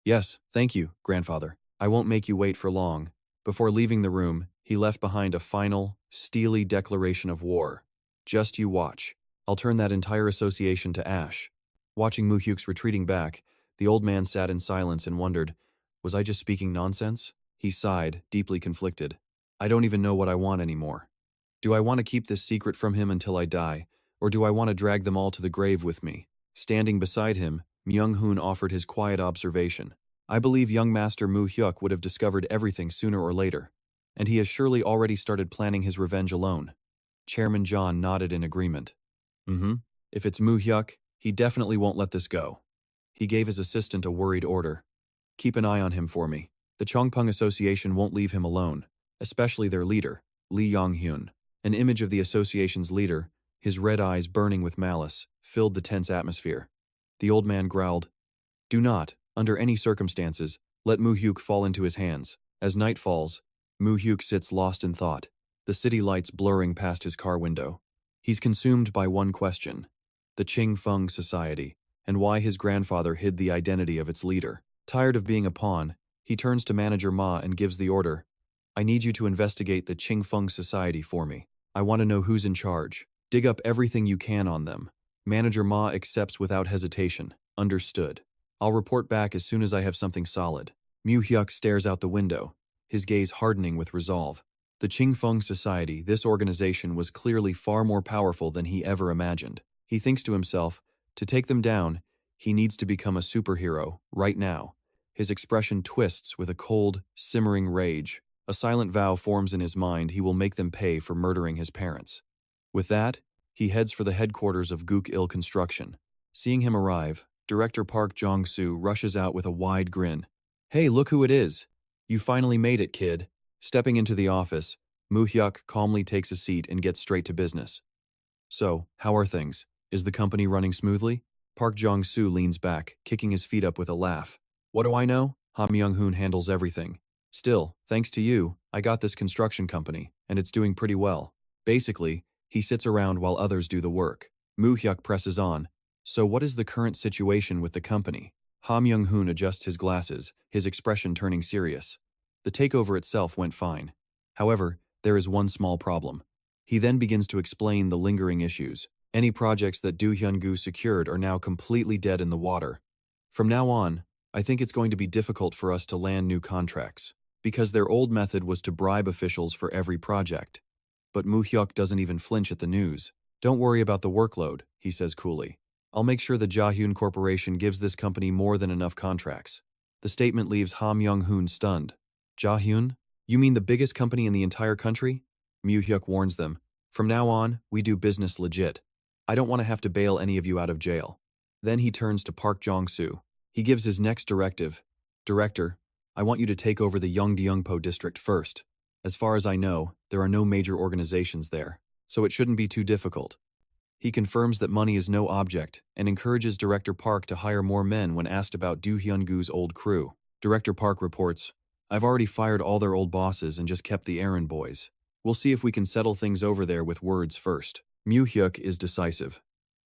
"Yes, thank you, grandfather. I won't make you wait for long." Before leaving the room, he left behind a final, steely declaration of war. "Just you watch. I'll turn that entire association to ash." Watching Mu Hyuk's retreating back, the old man sat in silence and wondered, was I just speaking nonsense? He sighed, deeply conflicted. "I don't even know what I want anymore. Do I want to keep this secret from him until I die, or do I want to drag them all to the grave with me?" Standing beside him, Myung-hoon offered his quiet observation. "I believe young Master Mu Hyuk would have discovered everything sooner or later, and he has surely already started planning his revenge alone." Chairman John nodded in agreement. If it's Mu Hyuk, he definitely won't let this go." He gave his assistant a worried order. "Keep an eye on him for me. The Chongpung Association won't leave him alone, especially their leader, Lee Yong-hyun." An image of the association's leader, his red eyes burning with malice, filled the tense atmosphere. The old man growled, "Do not, under any circumstances, let Mu Hyuk fall into his hands." As night falls, Mu Hyuk sits lost in thought, the city lights blurring past his car window. He's consumed by one question: the Ching Feng Society, and why his grandfather hid the identity of its leader. Tired of being a pawn, he turns to Manager Ma and gives the order, "I need you to investigate the Ching Feng Society for me. I want to know who's in charge. Dig up everything you can on them." Manager Ma accepts without hesitation. "Understood. I'll report back as soon as I have something solid." Mu Hyuk stares out the window, his gaze hardening with resolve. The Ching Feng Society, this organization, was clearly far more powerful than he ever imagined. He thinks to himself, to take them down, he needs to become a superhero, right now. His expression twists with a cold, simmering rage. A silent vow forms in his mind he will make them pay for murdering his parents. With that, he heads for the headquarters of Gook-il Construction. Seeing him arrive, Director Park Jong-soo rushes out with a wide grin. "Hey, look who it is. You finally made it, kid." Stepping into the office, Mu Hyuk calmly takes a seat and gets straight to business. "So, how are things? Is the company running smoothly?" Park Jong-soo leans back, kicking his feet up with a laugh. "What do I know? Ha Myung-hoon handles everything. Still, thanks to you, I got this construction company, and it's doing pretty well." Basically, he sits around while others do the work. Mu Hyuk presses on. "So what is the current situation with the company?" Ha Myung-hoon adjusts his glasses, his expression turning serious. The takeover itself went fine. However, there is one small problem. He then begins to explain the lingering issues. Any projects that Do Hyun-gu secured are now completely dead in the water. From now on, I think it's going to be difficult for us to land new contracts, because their old method was to bribe officials for every project. But Mu Hyuk doesn't even flinch at the news. "Don't worry about the workload," he says coolly. "I'll make sure the Jahyun Corporation gives this company more than enough contracts." The statement leaves Ha Myung-hoon stunned. "Jahyun? You mean the biggest company in the entire country?" Mu Hyuk warns them. "From now on, we do business legit. I don't want to have to bail any of you out of jail." Then he turns to Park Jong-soo. He gives his next directive. "Director, I want you to take over the Yeongdeungpo district first. As far as I know, there are no major organizations there, so it shouldn't be too difficult." He confirms that money is no object and encourages Director Park to hire more men when asked about Do Hyun-gu's old crew. Director Park reports, "I've already fired all their old bosses and just kept the errand boys. We'll see if we can settle things over there with words first. Mu Hyuk is decisive.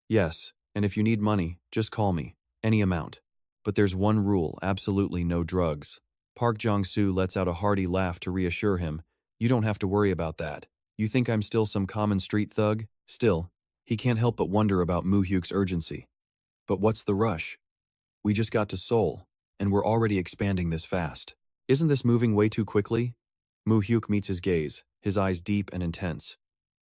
Yes, and if you need money, just call me. Any amount. But there's one rule, absolutely no drugs. Park Jong-soo lets out a hearty laugh to reassure him. You don't have to worry about that. You think I'm still some common street thug? Still, he can't help but wonder about Mu Hyuk's urgency. But what's the rush? We just got to Seoul, and we're already expanding this fast. Isn't this moving way too quickly? Mu Hyuk meets his gaze, his eyes deep and intense.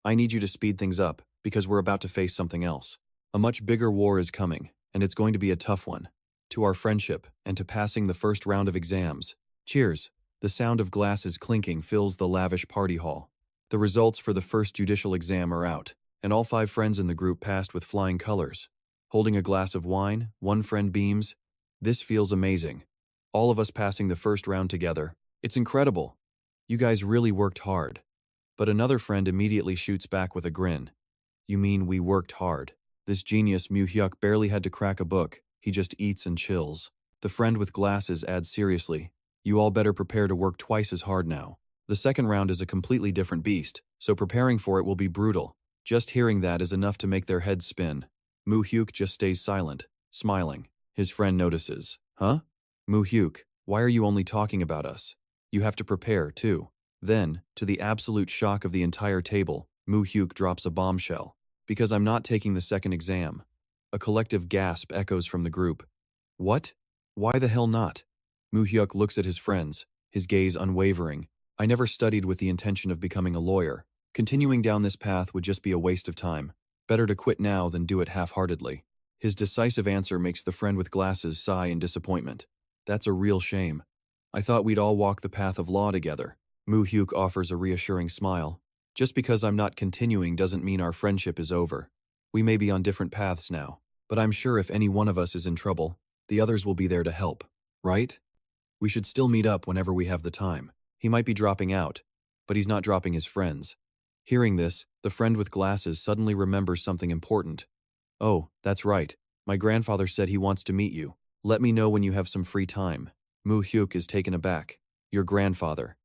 I need you to speed things up, because we're about to face something else. A much bigger war is coming, and it's going to be a tough one. To our friendship, and to passing the first round of exams. Cheers. The sound of glasses clinking fills the lavish party hall. The results for the first judicial exam are out, and all 5 friends in the group passed with flying colors. Holding a glass of wine, one friend beams. This feels amazing. All of us passing the first round together. It's incredible. You guys really worked hard. But another friend immediately shoots back with a grin. You mean we worked hard? This genius Mu Hyuk barely had to crack a book. He just eats and chills. The friend with glasses adds seriously, you all better prepare to work twice as hard now. The second round is a completely different beast, so preparing for it will be brutal. Just hearing that is enough to make their heads spin. Mu Hyuk just stays silent, smiling. His friend notices. Huh? Mu Hyuk, why are you only talking about us? You have to prepare, too. Then, to the absolute shock of the entire table, Mu Hyuk drops a bombshell. Because I'm not taking the second exam. A collective gasp echoes from the group. What? Why the hell not? Mu Hyuk looks at his friends, his gaze unwavering. I never studied with the intention of becoming a lawyer. Continuing down this path would just be a waste of time. Better to quit now than do it half-heartedly. His decisive answer makes the friend with glasses sigh in disappointment. That's a real shame. I thought we'd all walk the path of law together. Mu Hyuk offers a reassuring smile. Just because I'm not continuing doesn't mean our friendship is over. We may be on different paths now, but I'm sure if any one of us is in trouble, the others will be there to help, right? We should still meet up whenever we have the time. He might be dropping out, but he's not dropping his friends. Hearing this, the friend with glasses suddenly remembers something important. Oh, that's right. My grandfather said he wants to meet you. Let me know when you have some free time. Mu Hyuk is taken aback. Your grandfather.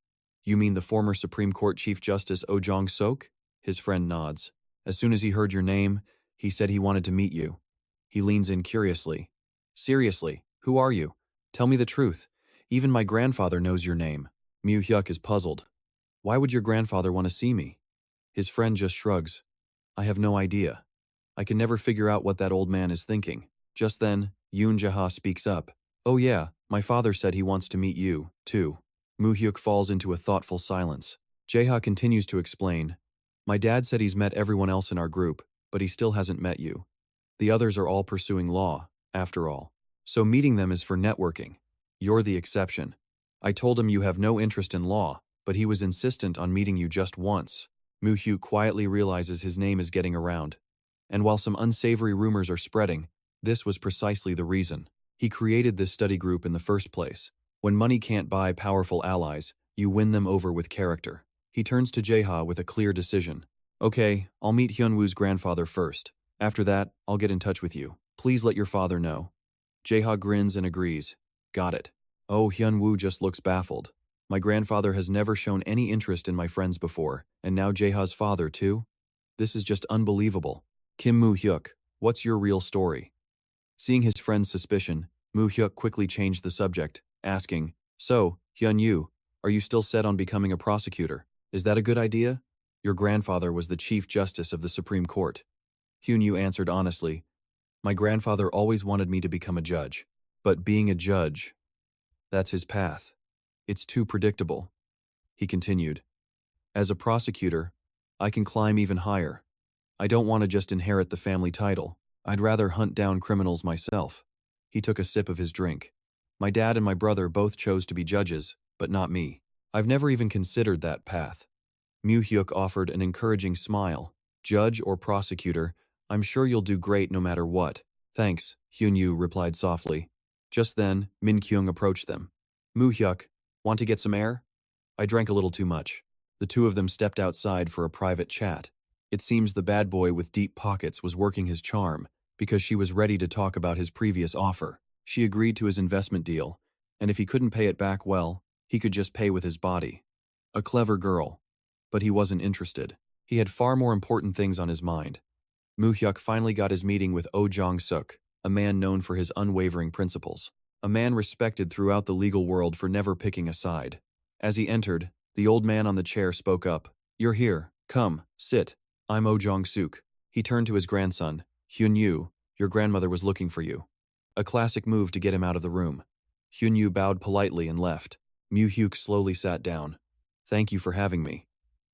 You mean the former Supreme Court Chief Justice Oh Jong-sok? His friend nods. As soon as he heard your name, he said he wanted to meet you. He leans in curiously. Seriously, who are you? Tell me the truth. Even my grandfather knows your name. Mu Hyuk is puzzled. Why would your grandfather want to see me? His friend just shrugs. I have no idea. I can never figure out what that old man is thinking. Just then, Yoon Jaha speaks up. Oh yeah, my father said he wants to meet you, too. Mu Hyuk falls into a thoughtful silence. Jaha continues to explain. My dad said he's met everyone else in our group, but he still hasn't met you. The others are all pursuing law, after all. So meeting them is for networking. You're the exception. I told him you have no interest in law, but he was insistent on meeting you just once. Mu Hyuk quietly realizes his name is getting around. And while some unsavory rumors are spreading, this was precisely the reason. He created this study group in the first place. When money can't buy powerful allies, you win them over with character. He turns to Jaha with a clear decision. Okay, I'll meet Hyunwoo's grandfather first. After that, I'll get in touch with you. Please let your father know. Jaha grins and agrees. Got it. Oh, Hyunwoo just looks baffled. My grandfather has never shown any interest in my friends before, and now Jaha's father too? This is just unbelievable. Kim Mu Hyuk, what's your real story? Seeing his friend's suspicion, Mu Hyuk quickly changed the subject, asking, So, Hyunwoo, are you still set on becoming a prosecutor? Is that a good idea? Your grandfather was the Chief Justice of the Supreme Court. Hyunwoo answered honestly, My grandfather always wanted me to become a judge. But being a judge, that's his path. It's too predictable. He continued. As a prosecutor, I can climb even higher. I don't want to just inherit the family title. I'd rather hunt down criminals myself. He took a sip of his drink. My dad and my brother both chose to be judges, but not me. I've never even considered that path. Mu Hyuk offered an encouraging smile. Judge or prosecutor, I'm sure you'll do great no matter what. Thanks, Hyunwoo replied softly. Just then, Min Kyung approached them. Mu Hyuk, want to get some air? I drank a little too much. The two of them stepped outside for a private chat. It seems the bad boy with deep pockets was working his charm, because she was ready to talk about his previous offer. She agreed to his investment deal, and if he couldn't pay it back well, he could just pay with his body. A clever girl. But he wasn't interested. He had far more important things on his mind. Mu Hyuk finally got his meeting with Oh Jong-suk, a man known for his unwavering principles. A man respected throughout the legal world for never picking a side. As he entered, the old man on the chair spoke up. "You're here. Come, sit. I'm Oh Jong-suk." He turned to his grandson. "Hyun-yu, your grandmother was looking for you." A classic move to get him out of the room. Hyun-yu bowed politely and left. Mu Hyuk slowly sat down. "Thank you for having me."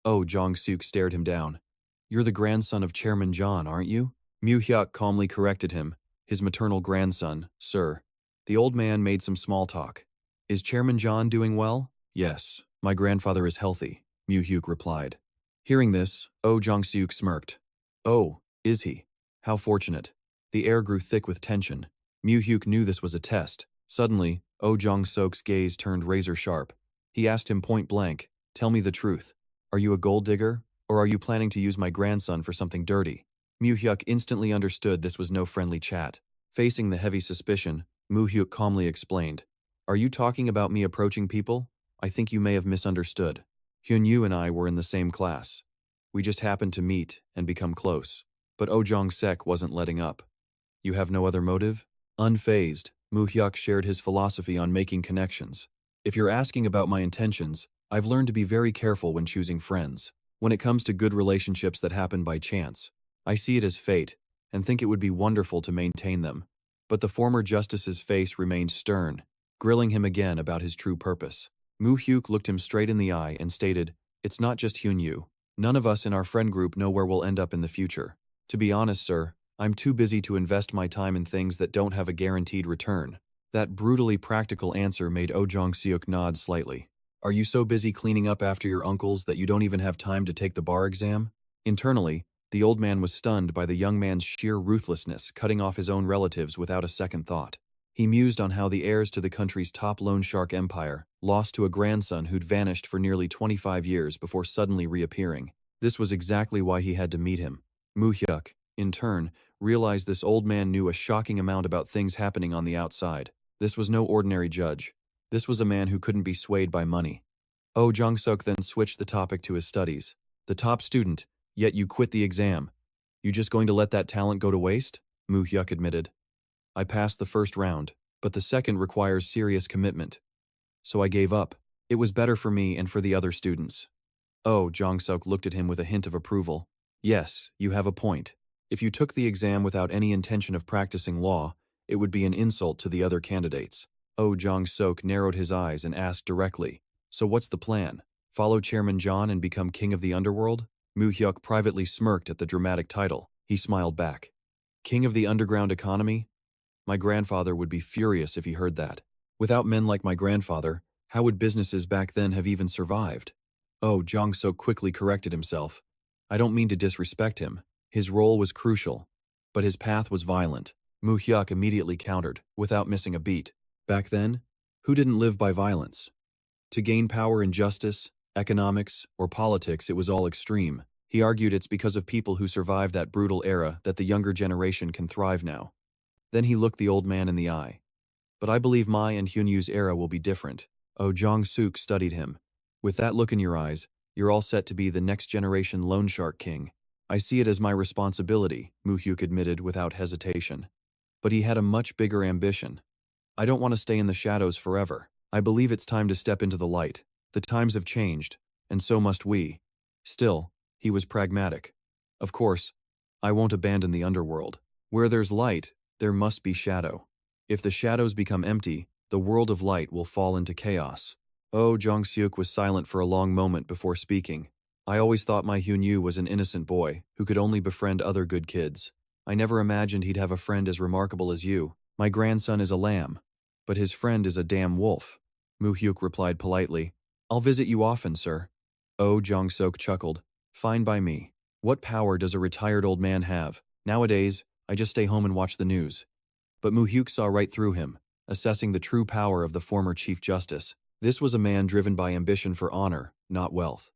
Oh Jong-suk stared him down. "You're the grandson of Chairman John, aren't you?" Mu Hyuk calmly corrected him. "His maternal grandson, sir." The old man made some small talk. "Is Chairman John doing well?" "Yes, my grandfather is healthy," Mu Hyuk replied. Hearing this, Oh Jong-suk smirked. "Oh, is he? How fortunate." The air grew thick with tension. Mu Hyuk knew this was a test. Suddenly, Oh Jong-suk's gaze turned razor sharp. He asked him point blank, "Tell me the truth. Are you a gold digger, or are you planning to use my grandson for something dirty?" Mu Hyuk instantly understood this was no friendly chat. Facing the heavy suspicion, Mu Hyuk calmly explained, "Are you talking about me approaching people? I think you may have misunderstood. Hyun-yu and I were in the same class. We just happened to meet and become close." But Oh Jong-suk wasn't letting up. "You have no other motive?" Unfazed, Mu Hyuk shared his philosophy on making connections. "If you're asking about my intentions, I've learned to be very careful when choosing friends. When it comes to good relationships that happen by chance, I see it as fate and think it would be wonderful to maintain them." But the former justice's face remained stern, grilling him again about his true purpose. Mu Hyuk looked him straight in the eye and stated, "It's not just Hyun-yu. None of us in our friend group know where we'll end up in the future. To be honest, sir, I'm too busy to invest my time in things that don't have a guaranteed return." That brutally practical answer made Oh Jong-suk nod slightly. "Are you so busy cleaning up after your uncles that you don't even have time to take the bar exam?" Internally, the old man was stunned by the young man's sheer ruthlessness, cutting off his own relatives without a second thought. He mused on how the heirs to the country's top loan shark empire lost to a grandson who'd vanished for nearly 25 years before suddenly reappearing. This was exactly why he had to meet him. Mu Hyuk, in turn, realized this old man knew a shocking amount about things happening on the outside. This was no ordinary judge. This was a man who couldn't be swayed by money. Oh Jong-suk then switched the topic to his studies. "The top student, yet you quit the exam. You just going to let that talent go to waste?" Mu Hyuk admitted. "I passed the first round, but the second requires serious commitment. So I gave up. It was better for me and for the other students." Oh Jong-suk looked at him with a hint of approval. "Yes, you have a point. If you took the exam without any intention of practicing law, it would be an insult to the other candidates." Oh Jong-suk narrowed his eyes and asked directly, "So what's the plan? Follow Chairman John and become king of the underworld?" Mu Hyuk privately smirked at the dramatic title. He smiled back. "King of the underground economy? My grandfather would be furious if he heard that. Without men like my grandfather, how would businesses back then have even survived?" Oh Jong-suk quickly corrected himself. "I don't mean to disrespect him. His role was crucial, but his path was violent." Mu Hyuk immediately countered, without missing a beat. "Back then, who didn't live by violence? To gain power in justice, economics, or politics, it was all extreme." He argued it's because of people who survived that brutal era that the younger generation can thrive now. Then he looked the old man in the eye. "But I believe my and Hyun-yu's era will be different." Oh Jong-suk studied him. "With that look in your eyes, you're all set to be the next generation loan shark king." "I see it as my responsibility," Mu Hyuk admitted without hesitation. But he had a much bigger ambition. "I don't want to stay in the shadows forever. I believe it's time to step into the light. The times have changed, and so must we." Still, he was pragmatic. "Of course, I won't abandon the underworld. Where there's light, there must be shadow. If the shadows become empty, the world of light will fall into chaos." Oh Jong-suk was silent for a long moment before speaking. "I always thought my Hyun-yu was an innocent boy who could only befriend other good kids. I never imagined he'd have a friend as remarkable as you. My grandson is a lamb, but his friend is a damn wolf." Mu Hyuk replied politely. "I'll visit you often, sir." Oh Jong-suk chuckled. "Fine by me. What power does a retired old man have? Nowadays, I just stay home and watch the news." But Mu Hyuk saw right through him, assessing the true power of the former Chief Justice. This was a man driven by ambition for honor, not wealth.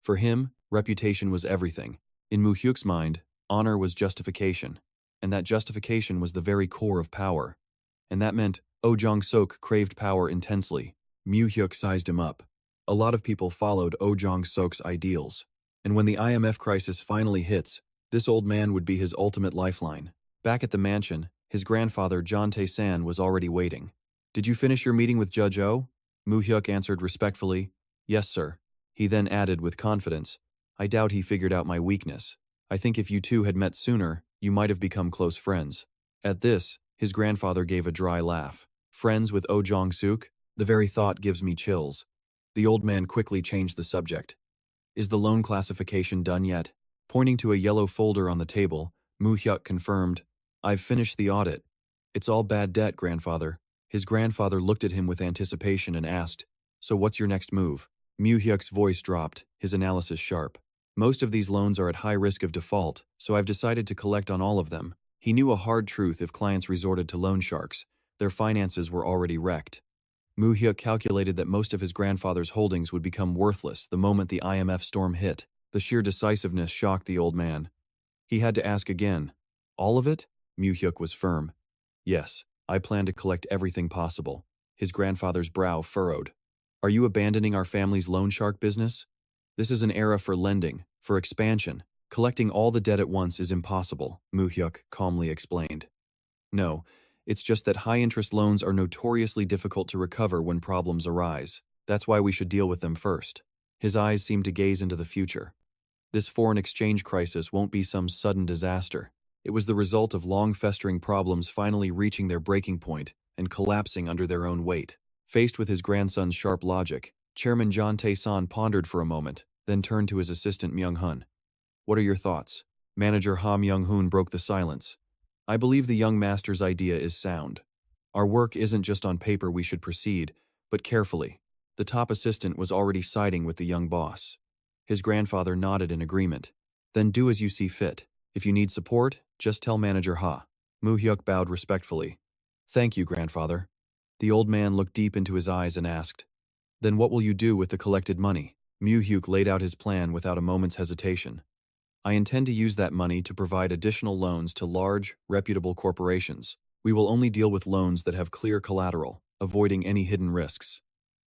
For him, reputation was everything. In Mu Hyuk's mind, honor was justification, and that justification was the very core of power. And that meant Oh Jong-suk craved power intensely. Mu Hyuk sized him up. A lot of people followed Oh Jong-suk's ideals. And when the IMF crisis finally hits, this old man would be his ultimate lifeline. Back at the mansion, his grandfather John Tae-san was already waiting. "Did you finish your meeting with Judge Oh?" Mu Hyuk answered respectfully. "Yes, sir." He then added with confidence, "I doubt he figured out my weakness. I think if you two had met sooner, you might have become close friends." At this, his grandfather gave a dry laugh. "Friends with Oh Jong-suk? The very thought gives me chills." The old man quickly changed the subject. "Is the loan classification done yet?" Pointing to a yellow folder on the table, Mu Hyuk confirmed, "I've finished the audit." "It's all bad debt, grandfather." His grandfather looked at him with anticipation and asked, "So what's your next move?" Mu Hyuk's voice dropped, his analysis sharp. "Most of these loans are at high risk of default, so I've decided to collect on all of them." He knew a hard truth: if clients resorted to loan sharks, their finances were already wrecked. Mu Hyuk calculated that most of his grandfather's holdings would become worthless the moment the IMF storm hit. The sheer decisiveness shocked the old man. He had to ask again, "All of it?" Mu Hyuk was firm. "Yes, I plan to collect everything possible." His grandfather's brow furrowed. "Are you abandoning our family's loan shark business? This is an era for lending, for expansion. Collecting all the debt at once is impossible," Mu Hyuk calmly explained. "No, it's just that high-interest loans are notoriously difficult to recover when problems arise. That's why we should deal with them first." His eyes seemed to gaze into the future. This foreign exchange crisis won't be some sudden disaster. It was the result of long-festering problems finally reaching their breaking point and collapsing under their own weight. Faced with his grandson's sharp logic, Chairman John Tae-san pondered for a moment, then turned to his assistant Myung-hun. "What are your thoughts?" Manager Ha Myung-hun broke the silence. "I believe the young master's idea is sound. Our work isn't just on paper. We should proceed, but carefully." The top assistant was already siding with the young boss. His grandfather nodded in agreement. "Then do as you see fit. If you need support, just tell Manager Ha." Mu Hyuk bowed respectfully. "Thank you, grandfather." The old man looked deep into his eyes and asked, "Then what will you do with the collected money?" Mu Hyuk laid out his plan without a moment's hesitation. "I intend to use that money to provide additional loans to large, reputable corporations. We will only deal with loans that have clear collateral, avoiding any hidden risks."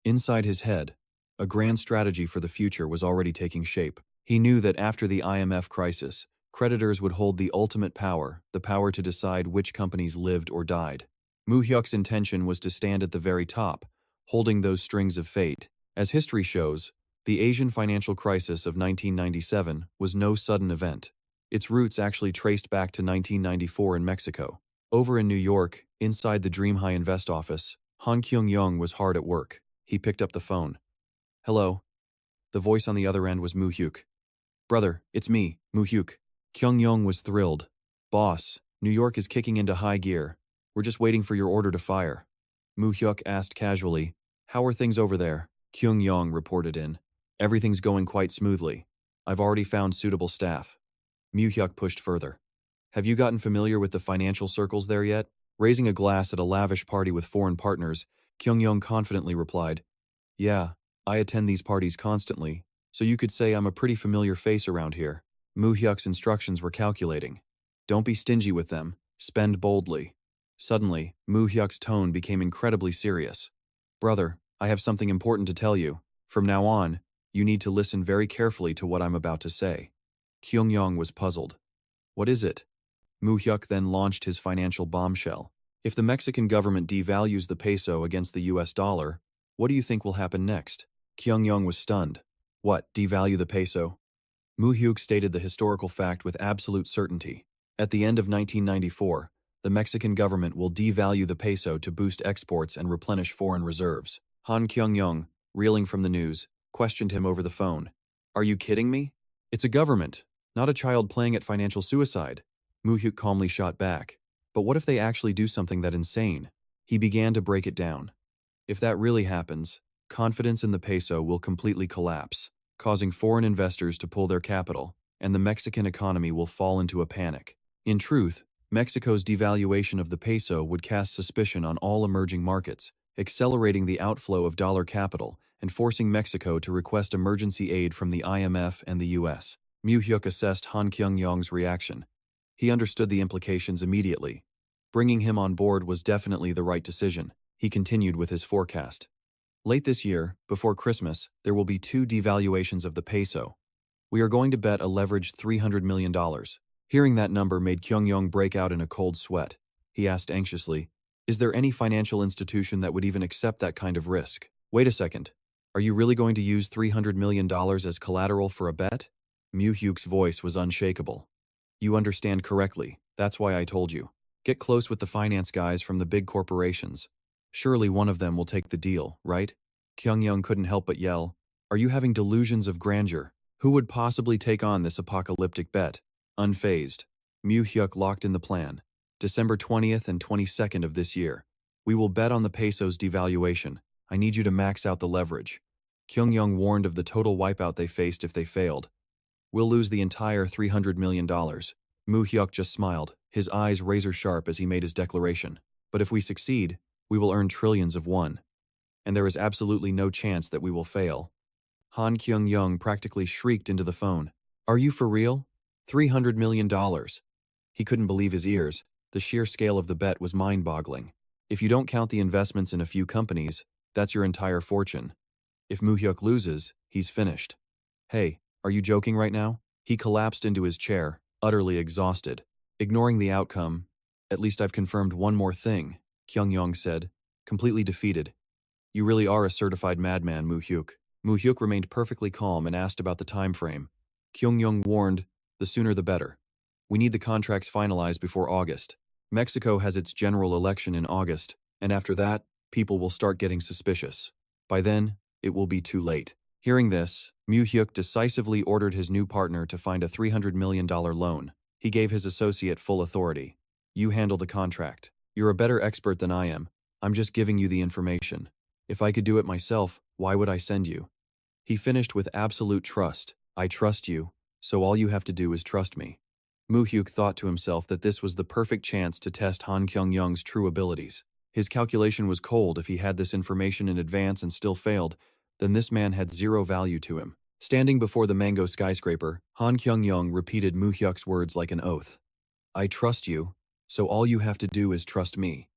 Inside his head, a grand strategy for the future was already taking shape. He knew that after the IMF crisis, creditors would hold the ultimate power, the power to decide which companies lived or died. Mu Hyuk's intention was to stand at the very top, holding those strings of fate. As history shows, the Asian financial crisis of 1997 was no sudden event. Its roots actually traced back to 1994 in Mexico. Over in New York, inside the Dream High Invest office, Han Kyung-yong was hard at work. He picked up the phone. "Hello." The voice on the other end was Mu Hyuk. "Brother, it's me, Mu Hyuk." Kyung-yong was thrilled. "Boss, New York is kicking into high gear. We're just waiting for your order to fire." Mu Hyuk asked casually, "How are things over there?" Kyung-yong reported in. "Everything's going quite smoothly. I've already found suitable staff." Mu Hyuk pushed further. "Have you gotten familiar with the financial circles there yet?" Raising a glass at a lavish party with foreign partners, Kyung-yong confidently replied, "Yeah, I attend these parties constantly, so you could say I'm a pretty familiar face around here." Mu Hyuk's instructions were calculating. "Don't be stingy with them, spend boldly." Suddenly, Mu Hyuk's tone became incredibly serious. "Brother, I have something important to tell you. From now on, you need to listen very carefully to what I'm about to say." Kyung-yong was puzzled. "What is it?" Mu Hyuk then launched his financial bombshell. "If the Mexican government devalues the peso against the US dollar, what do you think will happen next?" Kyung-yong was stunned. "What, devalue the peso?" Mu Hyuk stated the historical fact with absolute certainty. At the end of 1994, the Mexican government will devalue the peso to boost exports and replenish foreign reserves. Han Kyung-yong, reeling from the news, questioned him over the phone. "Are you kidding me? It's a government, not a child playing at financial suicide." Mu Hyuk calmly shot back. "But what if they actually do something that insane?" He began to break it down. "If that really happens, confidence in the peso will completely collapse, causing foreign investors to pull their capital, and the Mexican economy will fall into a panic. In truth, Mexico's devaluation of the peso would cast suspicion on all emerging markets, accelerating the outflow of dollar capital and forcing Mexico to request emergency aid from the IMF and the US. Mu Hyuk assessed Han Kyung-yong's reaction. He understood the implications immediately. Bringing him on board was definitely the right decision. He continued with his forecast. Late this year, before Christmas, there will be 2 devaluations of the peso. We are going to bet a leveraged $300 million. Hearing that number made Kyung-yong break out in a cold sweat. He asked anxiously, "Is there any financial institution that would even accept that kind of risk?" "Wait a second. Are you really going to use $300 million as collateral for a bet?" Mu Hyuk's voice was unshakable. "You understand correctly. That's why I told you. Get close with the finance guys from the big corporations. Surely one of them will take the deal, right?" Kyung-yong couldn't help but yell, "Are you having delusions of grandeur? Who would possibly take on this apocalyptic bet?" Unfazed, Mu Hyuk locked in the plan. December 20th and 22nd of this year. "We will bet on the peso's devaluation. I need you to max out the leverage." Kyung-yong warned of the total wipeout they faced if they failed. "We'll lose the entire $300 million. Mu Hyuk just smiled, his eyes razor-sharp as he made his declaration. "But if we succeed, we will earn trillions of won. And there is absolutely no chance that we will fail." Han Kyung-yong practically shrieked into the phone. "Are you for real? $300 million. He couldn't believe his ears. The sheer scale of the bet was mind-boggling. If you don't count the investments in a few companies, that's your entire fortune. If Mu Hyuk loses, he's finished. "Hey, are you joking right now?" He collapsed into his chair, utterly exhausted. Ignoring the outcome, "At least I've confirmed one more thing," Kyung-yong said, completely defeated. "You really are a certified madman, Mu Hyuk." Mu Hyuk remained perfectly calm and asked about the time frame. Kyung-yong warned, "The sooner the better. We need the contracts finalized before August. Mexico has its general election in August, and after that, people will start getting suspicious. By then, it will be too late." Hearing this, Mu Hyuk decisively ordered his new partner to find a $300 million loan. He gave his associate full authority. "You handle the contract. You're a better expert than I am. I'm just giving you the information. If I could do it myself, why would I send you?" He finished with absolute trust. "I trust you, so all you have to do is trust me." Mu Hyuk thought to himself that this was the perfect chance to test Han Kyung-yong's true abilities. His calculation was cold. If he had this information in advance and still failed, then this man had zero value to him. Standing before the mango skyscraper, Han Kyung-yong repeated Mu Hyuk's words like an oath. "I trust you, so all you have to do is trust me."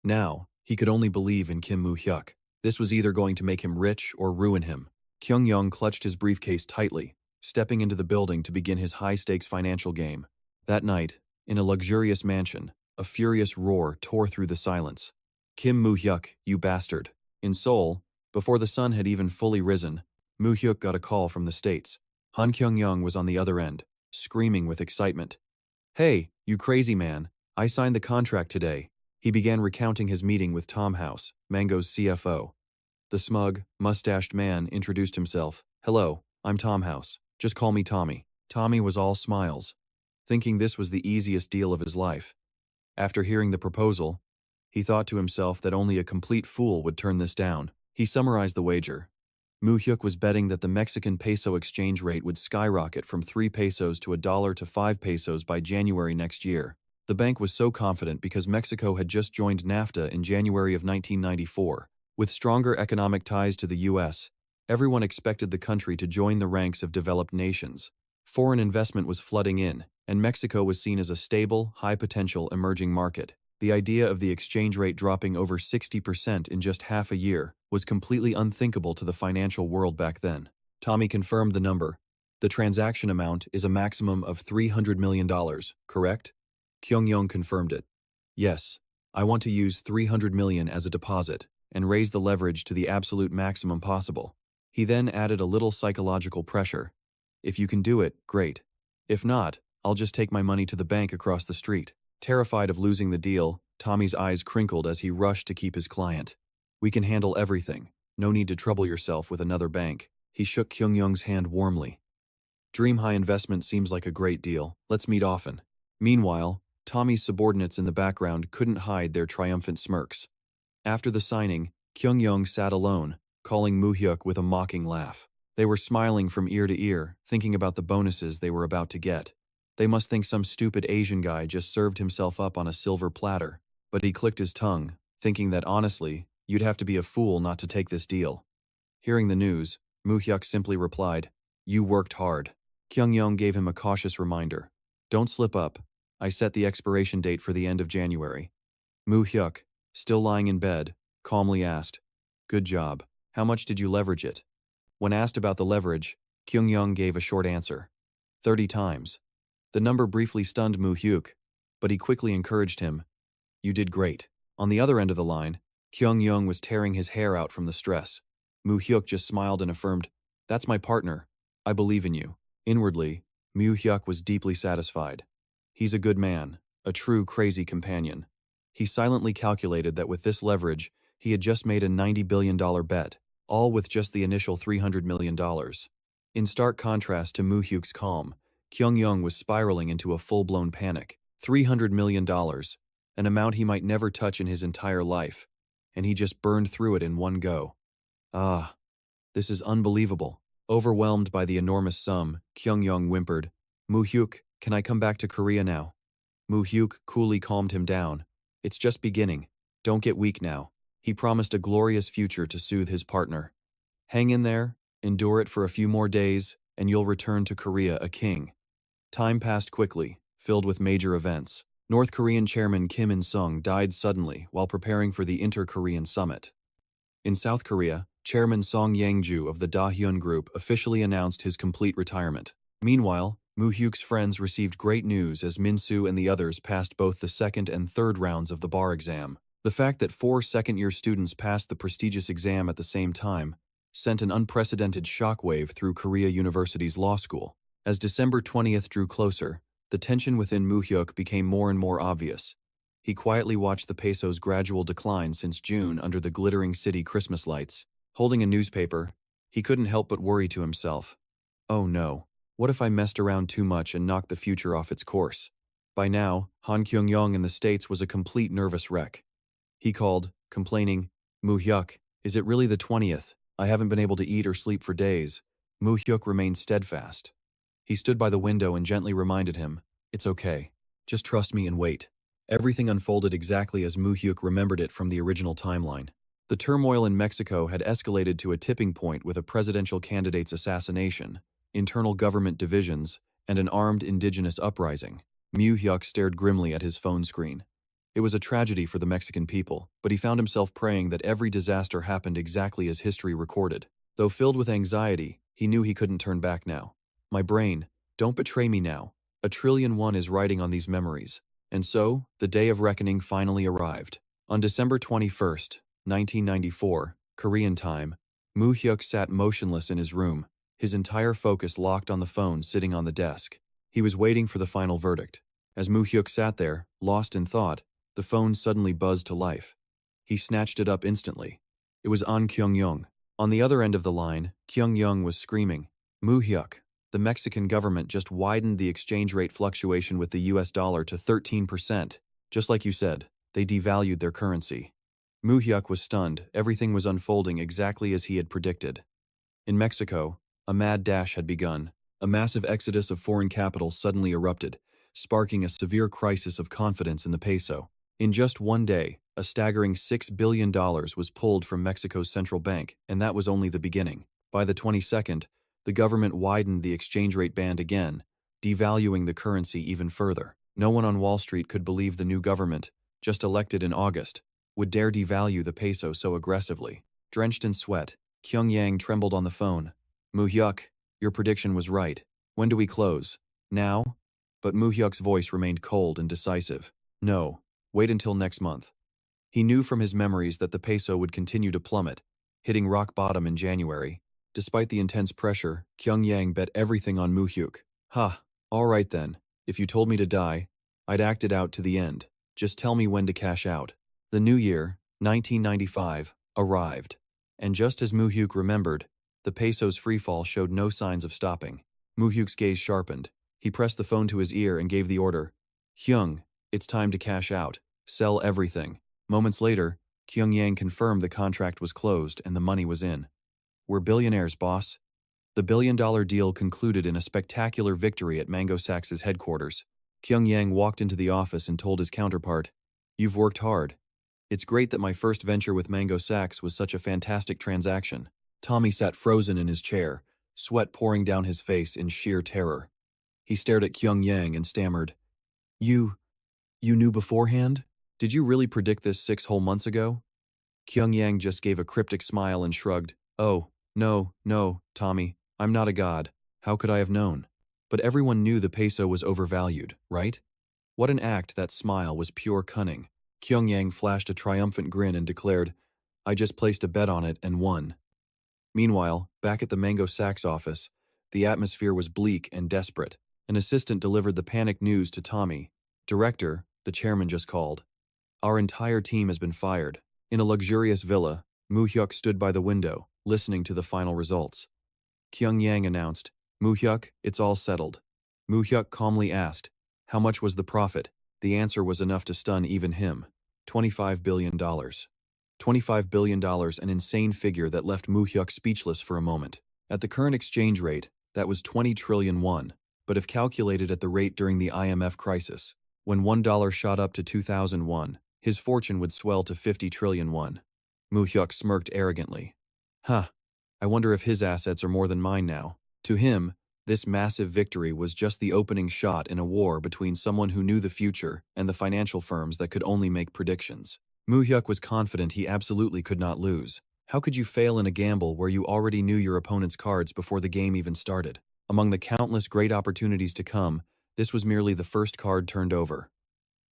Now, he could only believe in Kim Mu Hyuk. This was either going to make him rich or ruin him. Kyung-yong clutched his briefcase tightly, stepping into the building to begin his high-stakes financial game. That night, in a luxurious mansion, a furious roar tore through the silence. "Kim Mu Hyuk, you bastard." In Seoul, before the sun had even fully risen, Mu Hyuk got a call from the States. Han Kyung-yong was on the other end, screaming with excitement. "Hey, you crazy man, I signed the contract today." He began recounting his meeting with Tom House, Mango's CFO. The smug, mustached man introduced himself. "Hello, I'm Tom House. Just call me Tommy." Tommy was all smiles, thinking this was the easiest deal of his life. After hearing the proposal, he thought to himself that only a complete fool would turn this down. He summarized the wager. Mu Hyuk was betting that the Mexican peso exchange rate would skyrocket from 3 pesos to $1 to 5 pesos by January next year. The bank was so confident because Mexico had just joined NAFTA in January of 1994. With stronger economic ties to the U.S., everyone expected the country to join the ranks of developed nations. Foreign investment was flooding in, and Mexico was seen as a stable, high-potential emerging market. The idea of the exchange rate dropping over 60% in just half a year was completely unthinkable to the financial world back then. Tommy confirmed the number. "The transaction amount is a maximum of $300 million, correct?" Kyung-yong confirmed it. "Yes, I want to use $300 million as a deposit and raise the leverage to the absolute maximum possible." He then added a little psychological pressure. "If you can do it, great. If not, I'll just take my money to the bank across the street." Terrified of losing the deal, Tommy's eyes crinkled as he rushed to keep his client. "We can handle everything. No need to trouble yourself with another bank." He shook Kyung-yong's hand warmly. "Dream High Investment seems like a great deal. Let's meet often." Meanwhile, Tommy's subordinates in the background couldn't hide their triumphant smirks. After the signing, Kyung-yong sat alone, calling Mu Hyuk with a mocking laugh. They were smiling from ear to ear, thinking about the bonuses they were about to get. They must think some stupid Asian guy just served himself up on a silver platter. But he clicked his tongue, thinking that honestly, you'd have to be a fool not to take this deal. Hearing the news, Mu Hyuk simply replied, "You worked hard." Kyung-yong gave him a cautious reminder. "Don't slip up. I set the expiration date for the end of January." Mu Hyuk, still lying in bed, calmly asked, "Good job. How much did you leverage it? When asked about the leverage, Kyung-young gave a short answer. 30 times. The number briefly stunned Mu Hyuk, but he quickly encouraged him. You did great. On the other end of the line, Kyung-young was tearing his hair out from the stress. Mu Hyuk just smiled and affirmed, That's my partner. I believe in you. Inwardly, Mu Hyuk was deeply satisfied. He's a good man, a true crazy companion. He silently calculated that with this leverage, he had just made a $90 billion bet, all with just the initial $300 million. In stark contrast to Mu Hyuk's calm, Kyung-young was spiraling into a full-blown panic. $300 million, an amount he might never touch in his entire life, and he just burned through it in one go. Ah, this is unbelievable. Overwhelmed by the enormous sum, Kyung-young whimpered, Mu Hyuk, can I come back to Korea now? Mu Hyuk coolly calmed him down. It's just beginning. Don't get weak now. He promised a glorious future to soothe his partner. Hang in there, endure it for a few more days, and you'll return to Korea a king. Time passed quickly, filled with major events. North Korean Chairman Kim Il-sung died suddenly while preparing for the Inter-Korean Summit. In South Korea, Chairman Song Yang-ju of the Da-hyun Group officially announced his complete retirement. Meanwhile, Mu Hyuk's friends received great news as Min-soo and the others passed both the second and third rounds of the bar exam. The fact that 4 second-year students passed the prestigious exam at the same time sent an unprecedented shockwave through Korea University's law school. As December 20th drew closer, the tension within Mu Hyuk became more and more obvious. He quietly watched the peso's gradual decline since June under the glittering city Christmas lights. Holding a newspaper, he couldn't help but worry to himself. Oh no, what if I messed around too much and knocked the future off its course? By now, Han Kyung-young in the States was a complete nervous wreck. He called, complaining, Mu Hyuk, is it really the 20th? I haven't been able to eat or sleep for days. Mu Hyuk remained steadfast. He stood by the window and gently reminded him, It's okay. Just trust me and wait. Everything unfolded exactly as Mu Hyuk remembered it from the original timeline. The turmoil in Mexico had escalated to a tipping point with a presidential candidate's assassination, internal government divisions, and an armed indigenous uprising. Mu Hyuk stared grimly at his phone screen. It was a tragedy for the Mexican people, but he found himself praying that every disaster happened exactly as history recorded. Though filled with anxiety, he knew he couldn't turn back now. My brain, don't betray me now. 1,000,000,001 is riding on these memories. And so, the day of reckoning finally arrived. On December 21st, 1994, Korean time, Mu Hyuk sat motionless in his room, his entire focus locked on the phone sitting on the desk. He was waiting for the final verdict. As Mu Hyuk sat there, lost in thought, the phone suddenly buzzed to life. He snatched it up instantly. It was An Kyung-young. On the other end of the line, Kyung-young was screaming, Mu Hyuk, the Mexican government just widened the exchange rate fluctuation with the US dollar to 13%. Just like you said, they devalued their currency. Mu Hyuk was stunned. Everything was unfolding exactly as he had predicted. In Mexico, a mad dash had begun. A massive exodus of foreign capital suddenly erupted, sparking a severe crisis of confidence in the peso. In just one day, a staggering $6 billion was pulled from Mexico's central bank, and that was only the beginning. By the 22nd, the government widened the exchange rate band again, devaluing the currency even further. No one on Wall Street could believe the new government, just elected in August, would dare devalue the peso so aggressively. Drenched in sweat, Kyung-yang trembled on the phone. Mu Hyuk, your prediction was right. When do we close? Now? But Mu Hyuk's voice remained cold and decisive. No, wait until next month. He knew from his memories that the peso would continue to plummet, hitting rock bottom in January. Despite the intense pressure, Kyung-yang bet everything on Mu Hyuk. All right then. If you told me to die, I'd act it out to the end. Just tell me when to cash out. The new year, 1995, arrived. And just as Mu Hyuk remembered, the peso's freefall showed no signs of stopping. Mu Hyuk's gaze sharpened. He pressed the phone to his ear and gave the order. Hyung, it's time to cash out. Sell everything. Moments later, Kyung-yang confirmed the contract was closed and the money was in. We're billionaires, boss. The billion-dollar deal concluded in a spectacular victory at Mango Sachs's headquarters. Kyung-yang walked into the office and told his counterpart, You've worked hard. It's great that my first venture with Mango Sachs was such a fantastic transaction. Tommy sat frozen in his chair, sweat pouring down his face in sheer terror. He stared at Kyung-yang and stammered, You knew beforehand? Did you really predict this 6 whole months ago? Kyung-yang just gave a cryptic smile and shrugged. Oh, no, no, Tommy, I'm not a god. How could I have known? But everyone knew the peso was overvalued, right? What an act, that smile was pure cunning. Kyungyang flashed a triumphant grin and declared, I just placed a bet on it and won. Meanwhile, back at the Mango Sachs office, the atmosphere was bleak and desperate. An assistant delivered the panicked news to Tommy. Director, the chairman just called. Our entire team has been fired. In a luxurious villa, Mu Hyuk stood by the window, listening to the final results. Kyung Yang announced, Mu Hyuk, it's all settled. Mu Hyuk calmly asked, how much was the profit? The answer was enough to stun even him. $25 billion. $25 billion, an insane figure that left Mu Hyuk speechless for a moment. At the current exchange rate, that was 20 trillion won, but if calculated at the rate during the IMF crisis, when $1 shot up to 2001, his fortune would swell to 50 trillion won. Mu Hyuk smirked arrogantly. Huh, I wonder if his assets are more than mine now. To him, this massive victory was just the opening shot in a war between someone who knew the future and the financial firms that could only make predictions. Mu Hyuk was confident he absolutely could not lose. How could you fail in a gamble where you already knew your opponent's cards before the game even started? Among the countless great opportunities to come, this was merely the first card turned over.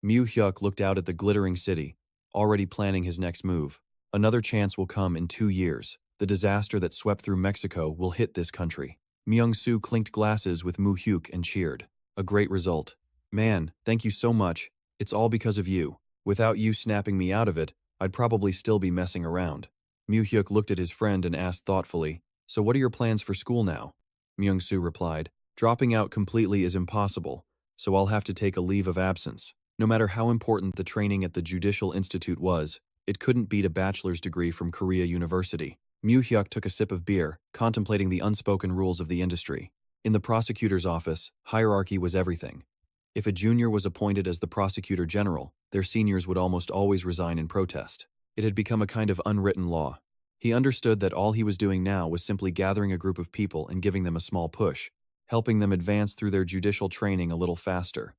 Mu Hyuk looked out at the glittering city, already planning his next move. Another chance will come in 2 years. The disaster that swept through Mexico will hit this country. Myung-soo clinked glasses with Mu Hyuk and cheered. A great result. Man, thank you so much. It's all because of you. Without you snapping me out of it, I'd probably still be messing around. Mu Hyuk looked at his friend and asked thoughtfully, so what are your plans for school now? Myung-soo replied, dropping out completely is impossible, so I'll have to take a leave of absence. No matter how important the training at the Judicial Institute was, it couldn't beat a bachelor's degree from Korea University. Mu Hyuk took a sip of beer, contemplating the unspoken rules of the industry. In the prosecutor's office, hierarchy was everything. If a junior was appointed as the prosecutor general, their seniors would almost always resign in protest. It had become a kind of unwritten law. He understood that all he was doing now was simply gathering a group of people and giving them a small push, helping them advance through their judicial training a little faster.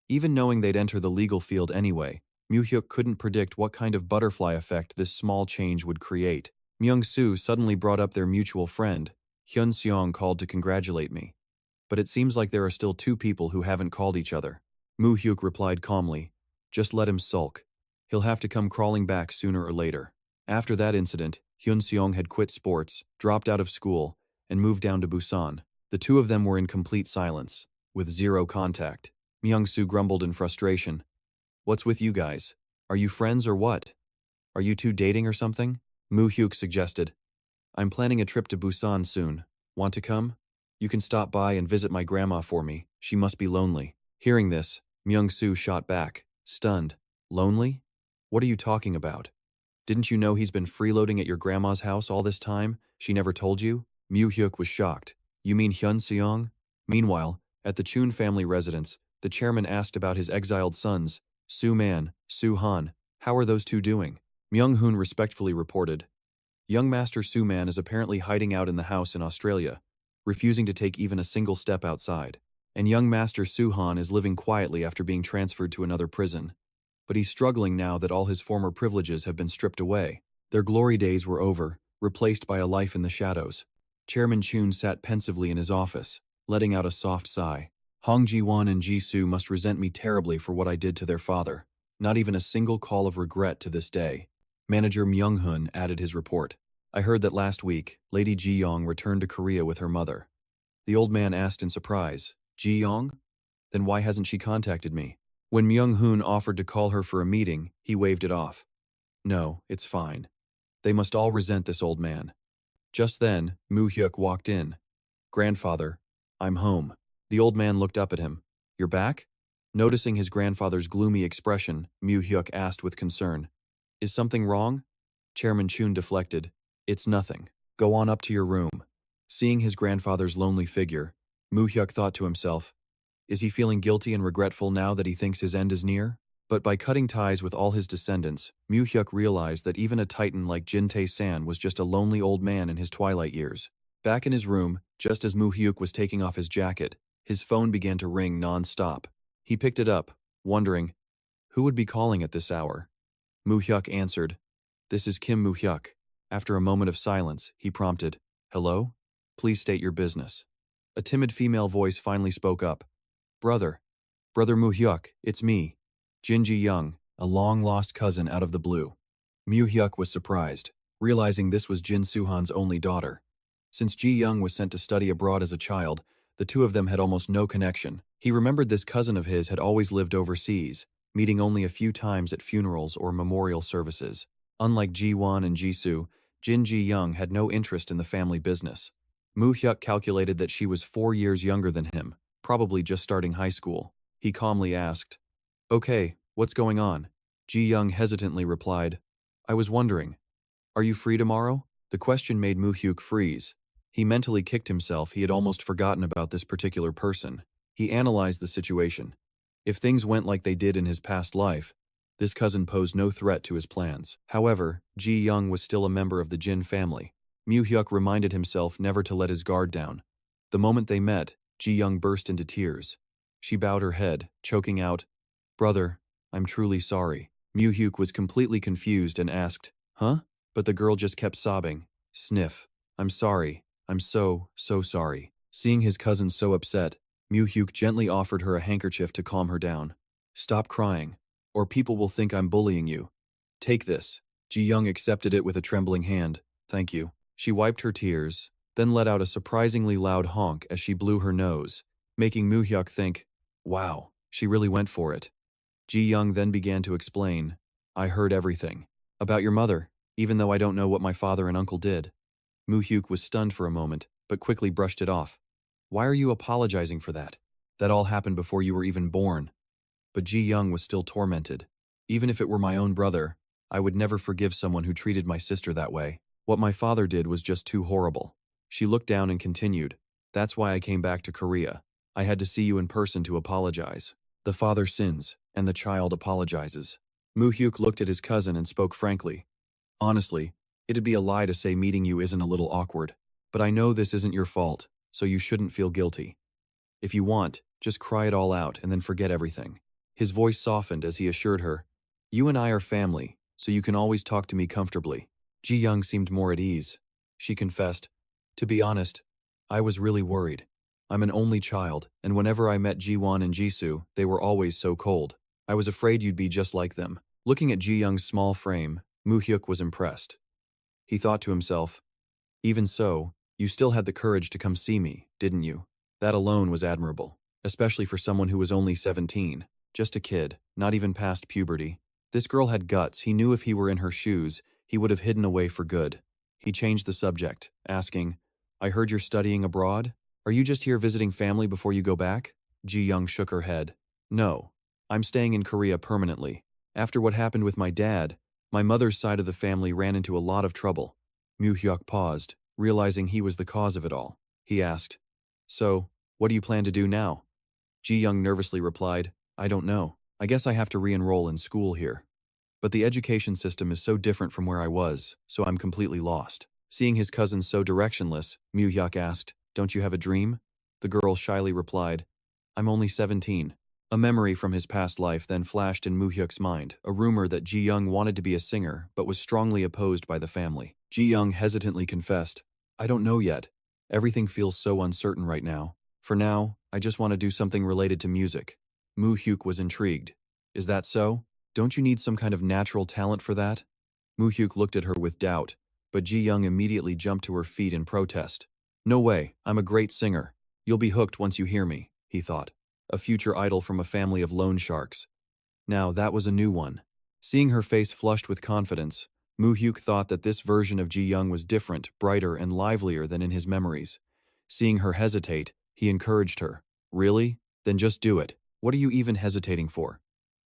Even knowing they'd enter the legal field anyway, Mu Hyuk couldn't predict what kind of butterfly effect this small change would create. Myung-soo suddenly brought up their mutual friend. Hyun-seong called to congratulate me. But it seems like there are still 2 people who haven't called each other. Mu Hyuk replied calmly, just let him sulk. He'll have to come crawling back sooner or later. After that incident, Hyun-seong had quit sports, dropped out of school, and moved down to Busan. The 2 of them were in complete silence, with 0 contact. Myung-soo grumbled in frustration. What's with you guys? Are you friends or what? Are you 2 dating or something? Mu Hyuk suggested. I'm planning a trip to Busan soon. Want to come? You can stop by and visit my grandma for me. She must be lonely. Hearing this, Myung-soo shot back, stunned. Lonely? What are you talking about? Didn't you know he's been freeloading at your grandma's house all this time? She never told you? Mu Hyuk was shocked. You mean Hyun-seong? Meanwhile, at the Chun family residence, the chairman asked about his exiled sons, Soo-man, Soo-han. How are those 2 doing? Myung-hoon respectfully reported. Young Master Soo-man is apparently hiding out in the house in Australia, refusing to take even a single step outside. And young Master Soo-han is living quietly after being transferred to another prison. But he's struggling now that all his former privileges have been stripped away. Their glory days were over, replaced by a life in the shadows. Chairman Chun sat pensively in his office, letting out a soft sigh. Hong Ji-won and Ji-soo must resent me terribly for what I did to their father. Not even a single call of regret to this day. Manager Myung-hoon added his report. I heard that last week, Lady Ji-yong returned to Korea with her mother. The old man asked in surprise, Ji-yong? Then why hasn't she contacted me? When Myung-hoon offered to call her for a meeting, he waved it off. No, it's fine. They must all resent this old man. Just then, Mu Hyuk walked in. Grandfather, I'm home. The old man looked up at him. You're back? Noticing his grandfather's gloomy expression, Mu Hyuk asked with concern. Is something wrong? Chairman Chun deflected. It's nothing. Go on up to your room. Seeing his grandfather's lonely figure, Mu Hyuk thought to himself, is he feeling guilty and regretful now that he thinks his end is near? But by cutting ties with all his descendants, Mu Hyuk realized that even a titan like Jin Tae-san was just a lonely old man in his twilight years. Back in his room, just as Mu Hyuk was taking off his jacket, his phone began to ring non-stop. He picked it up, wondering, who would be calling at this hour? Mu Hyuk answered, This is Kim Mu Hyuk. After a moment of silence, he prompted, "Hello? Please state your business." A timid female voice finally spoke up. "Brother. Brother Mu Hyuk, it's me. Jin Ji Young, a long-lost cousin out of the blue." Mu Hyuk was surprised, realizing this was Jin Suhan's only daughter. Since Ji Young was sent to study abroad as a child, the two of them had almost no connection. He remembered this cousin of his had always lived overseas, meeting only a few times at funerals or memorial services. Unlike Ji Won and Ji Soo, Jin Ji Young had no interest in the family business. Mu Hyuk calculated that she was 4 years younger than him, probably just starting high school. He calmly asked, "Okay, what's going on?" Ji Young hesitantly replied, "I was wondering, are you free tomorrow?" The question made Mu Hyuk freeze. He mentally kicked himself. He had almost forgotten about this particular person. He analyzed the situation. If things went like they did in his past life, this cousin posed no threat to his plans. However, Ji Young was still a member of the Jin family. Mu Hyuk reminded himself never to let his guard down. The moment they met, Ji Young burst into tears. She bowed her head, choking out, "Brother, I'm truly sorry." Mu Hyuk was completely confused and asked, "Huh?" But the girl just kept sobbing. Sniff. "I'm sorry. I'm so sorry." Seeing his cousin so upset, Mu Hyuk gently offered her a handkerchief to calm her down. "Stop crying, or people will think I'm bullying you. Take this." Ji Young accepted it with a trembling hand. "Thank you." She wiped her tears, then let out a surprisingly loud honk as she blew her nose, making Mu Hyuk think, "Wow, she really went for it." Ji Young then began to explain, "I heard everything. About your mother, even though I don't know what my father and uncle did." Mu Hyuk was stunned for a moment, but quickly brushed it off. "Why are you apologizing for that? That all happened before you were even born." But Ji Young was still tormented. "Even if it were my own brother, I would never forgive someone who treated my sister that way. What my father did was just too horrible." She looked down and continued, "That's why I came back to Korea. I had to see you in person to apologize. The father sins, and the child apologizes." Mu Hyuk looked at his cousin and spoke frankly. "Honestly, it'd be a lie to say meeting you isn't a little awkward. But I know this isn't your fault, so you shouldn't feel guilty. If you want, just cry it all out and then forget everything." His voice softened as he assured her, "You and I are family, so you can always talk to me comfortably." Ji Young seemed more at ease. She confessed, "To be honest, I was really worried. I'm an only child, and whenever I met Ji Won and Ji Soo, they were always so cold. I was afraid you'd be just like them." Looking at Ji Young's small frame, Mu Hyuk was impressed. He thought to himself, "Even so, you still had the courage to come see me, didn't you?" That alone was admirable, especially for someone who was only 17, just a kid, not even past puberty. This girl had guts. He knew if he were in her shoes, he would have hidden away for good. He changed the subject, asking, "I heard you're studying abroad? Are you just here visiting family before you go back?" Ji Young shook her head. "No, I'm staying in Korea permanently. After what happened with my dad, my mother's side of the family ran into a lot of trouble." Mu Hyuk paused, realizing he was the cause of it all. He asked, "So, what do you plan to do now?" Ji Young nervously replied, "I don't know. I guess I have to re-enroll in school here. But the education system is so different from where I was, so I'm completely lost." Seeing his cousin so directionless, Mu Hyuk asked, "Don't you have a dream?" The girl shyly replied, "I'm only 17. A memory from his past life then flashed in Mu Hyuk's mind, a rumor that Ji Young wanted to be a singer but was strongly opposed by the family. Ji Young hesitantly confessed, "I don't know yet. Everything feels so uncertain right now. For now, I just want to do something related to music." Mu Hyuk was intrigued. "Is that so? Don't you need some kind of natural talent for that?" Mu Hyuk looked at her with doubt, but Ji Young immediately jumped to her feet in protest. "No way, I'm a great singer. You'll be hooked once you hear me," he thought. A future idol from a family of loan sharks. Now that was a new one. Seeing her face flushed with confidence, Mu Hyuk thought that this version of Ji Young was different, brighter, and livelier than in his memories. Seeing her hesitate, he encouraged her. "Really? Then just do it. What are you even hesitating for?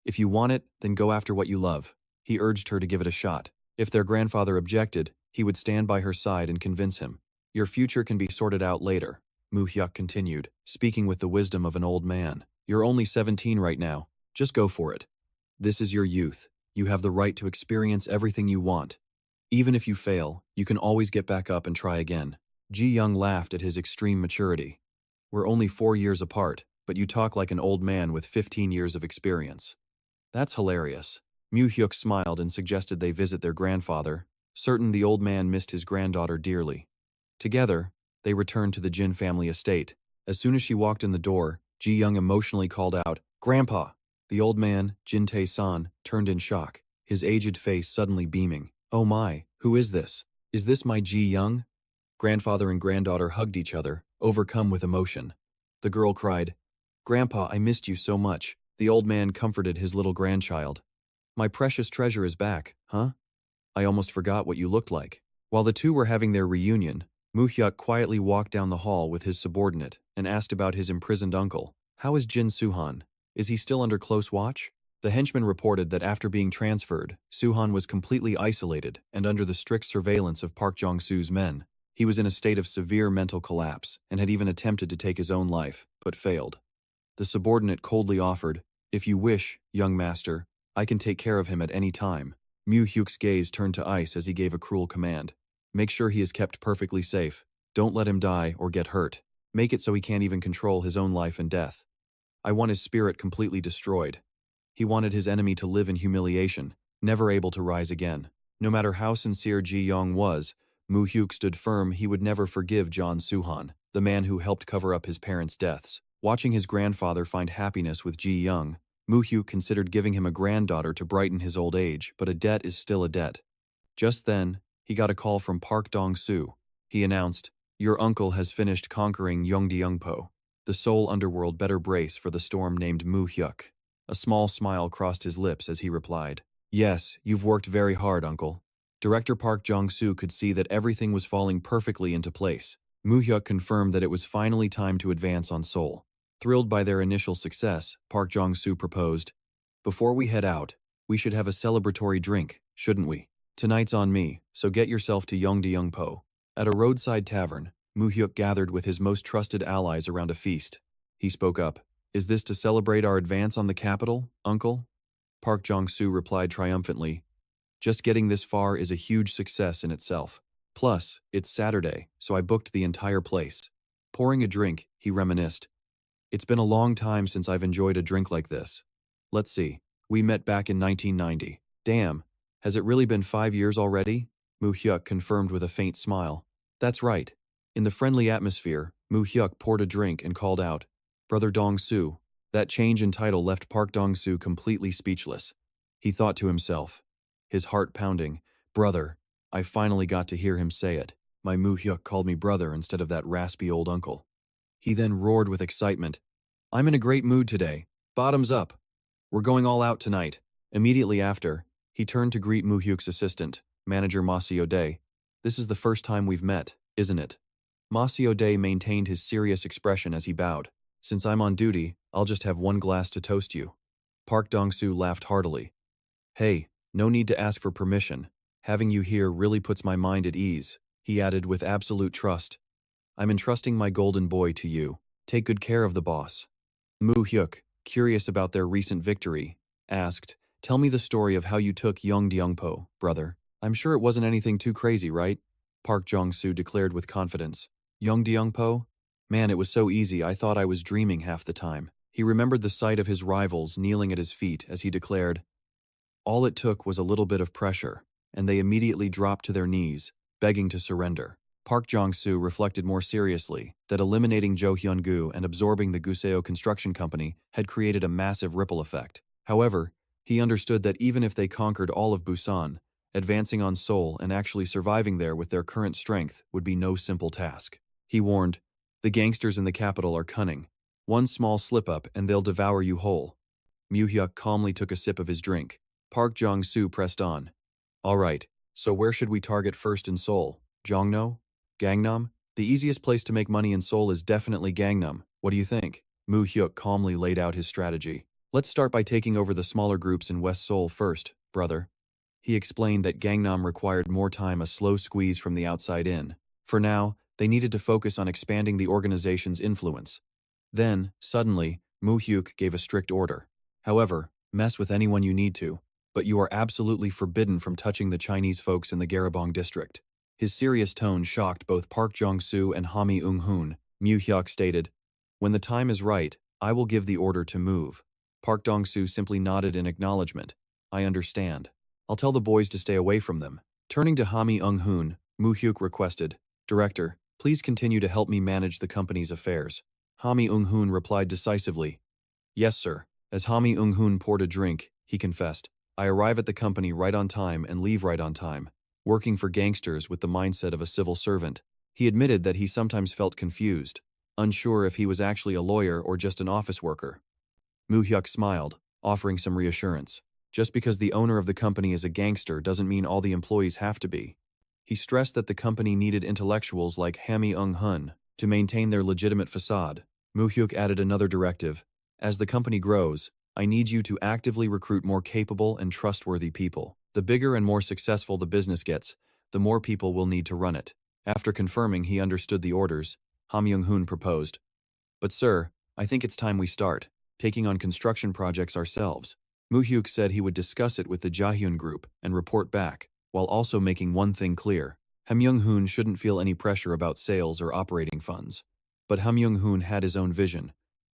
If you want it, then go after what you love." He urged her to give it a shot. If their grandfather objected, he would stand by her side and convince him. "Your future can be sorted out later," Mu Hyuk continued, speaking with the wisdom of an old man. "You're only 17 right now. Just go for it. This is your youth. You have the right to experience everything you want. Even if you fail, you can always get back up and try again." Ji Young laughed at his extreme maturity. "We're only 4 years apart, but you talk like an old man with 15 years of experience." "That's hilarious." Mu Hyuk smiled and suggested they visit their grandfather. certain the old man missed his granddaughter dearly. Together, they returned to the Jin family estate. As soon as she walked in the door, Ji Young emotionally called out, "Grandpa!" The old man, Jin Tae-san, turned in shock, his aged face suddenly beaming. "Oh my, who is this? Is this my Ji Young?" Grandfather and granddaughter hugged each other, overcome with emotion. The girl cried, "Grandpa, I missed you so much." The old man comforted his little grandchild. "My precious treasure is back, huh? I almost forgot what you looked like." While the two were having their reunion, Mu Hyuk quietly walked down the hall with his subordinate and asked about his imprisoned uncle. "How is Jin Suhan? Is he still under close watch?" The henchman reported that after being transferred, Suhan was completely isolated and under the strict surveillance of Park Jong-soo's men. He was in a state of severe mental collapse and had even attempted to take his own life, but failed. The subordinate coldly offered, "If you wish, young master, I can take care of him at any time." Mu Hyuk's gaze turned to ice as he gave a cruel command. "Make sure he is kept perfectly safe. Don't let him die or get hurt. Make it so he can't even control his own life and death. I want his spirit completely destroyed." He wanted his enemy to live in humiliation, never able to rise again. No matter how sincere Ji Young was, Mu Hyuk stood firm he would never forgive John Suhan, the man who helped cover up his parents' deaths. Watching his grandfather find happiness with Ji Young, Mu Hyuk considered giving him a granddaughter to brighten his old age, but a debt is still a debt. Just then, he got a call from Park Dong-soo. He announced, "Your uncle has finished conquering Yongdeungpo. The Seoul underworld better brace for the storm named Mu Hyuk." A small smile crossed his lips as he replied, "Yes, you've worked very hard, uncle." Director Park Jong-soo could see that everything was falling perfectly into place. Mu Hyuk confirmed that it was finally time to advance on Seoul. Thrilled by their initial success, Park Jong-soo proposed, "Before we head out, we should have a celebratory drink, shouldn't we? Tonight's on me, so get yourself to Yongdeungpo." At a roadside tavern, Mu Hyuk gathered with his most trusted allies around a feast. He spoke up, "Is this to celebrate our advance on the capital, uncle?" Park Jong-soo replied triumphantly, "Just getting this far is a huge success in itself. Plus, it's Saturday, so I booked the entire place." Pouring a drink, he reminisced, "It's been a long time since I've enjoyed a drink like this. Let's see, we met back in 1990. Damn, has it really been 5 years already?" Mu Hyuk confirmed with a faint smile. "That's right." In the friendly atmosphere, Mu Hyuk poured a drink and called out, "Brother Dong-soo." That change in title left Park Dong-soo completely speechless. He thought to himself, his heart pounding, "Brother, I finally got to hear him say it. My Mu Hyuk called me brother instead of that raspy old uncle." He then roared with excitement, "I'm in a great mood today. Bottoms up. We're going all out tonight." Immediately after, he turned to greet Mu Hyuk's assistant, manager Masio Day. "This is the first time we've met, isn't it?" Masio Day maintained his serious expression as he bowed. "Since I'm on duty, I'll just have one glass to toast you." Park Dong-soo laughed heartily. "Hey, no need to ask for permission. Having you here really puts my mind at ease," he added with absolute trust. "I'm entrusting my golden boy to you. Take good care of the boss." Mu Hyuk, curious about their recent victory, asked, "Tell me the story of how you took Yongdeungpo, brother. I'm sure it wasn't anything too crazy, right?" Park Jong-soo declared with confidence. "Yongdeungpo? Man, it was so easy I thought I was dreaming half the time." He remembered the sight of his rivals kneeling at his feet as he declared, "All it took was a little bit of pressure, and they immediately dropped to their knees, begging to surrender." Park Jong-soo reflected more seriously that eliminating Jo Hyun-gu and absorbing the Guseo Construction Company had created a massive ripple effect. However, he understood that even if they conquered all of Busan, advancing on Seoul and actually surviving there with their current strength would be no simple task. He warned, "The gangsters in the capital are cunning. One small slip-up and they'll devour you whole." Mu Hyuk calmly took a sip of his drink. Park Jong-soo pressed on, "All right, so where should we target first in Seoul? Jongno? Gangnam? The easiest place to make money in Seoul is definitely Gangnam. What do you think?" Mu Hyuk calmly laid out his strategy. "Let's start by taking over the smaller groups in West Seoul first, brother." He explained that Gangnam required more time, a slow squeeze from the outside in. For now, they needed to focus on expanding the organization's influence. Then, suddenly, Mu Hyuk gave a strict order. "However, mess with anyone you need to, but you are absolutely forbidden from touching the Chinese folks in the Garabong district." His serious tone shocked both Park Jong-soo and Hami Ung-hoon. Mu Hyuk stated, "When the time is right, I will give the order to move." Park Dong-soo simply nodded in acknowledgement. "I understand. I'll tell the boys to stay away from them. Turning to Hami Ung-hoon, Mu Hyuk requested, "Director, please continue to help me manage the company's affairs." Hami Ung-hoon replied decisively, "Yes, sir." As Hami Ung-hoon poured a drink, he confessed, "I arrive at the company right on time and leave right on time, working for gangsters with the mindset of a civil servant." He admitted that he sometimes felt confused, unsure if he was actually a lawyer or just an office worker. Mu Hyuk smiled, offering some reassurance. Just because the owner of the company is a gangster doesn't mean all the employees have to be. He stressed that the company needed intellectuals like Hami Ung-hoon to maintain their legitimate facade. Mu Hyuk added another directive, "As the company grows, I need you to actively recruit more capable and trustworthy people. The bigger and more successful the business gets, the more people will need to run it." After confirming he understood the orders, Ham Young-hoon proposed, "But sir, I think it's time we start taking on construction projects ourselves." Mu Hyuk said he would discuss it with the Jahyun group and report back, while also making one thing clear. Ham Young-hoon shouldn't feel any pressure about sales or operating funds. But Ham Young-hoon had his own vision.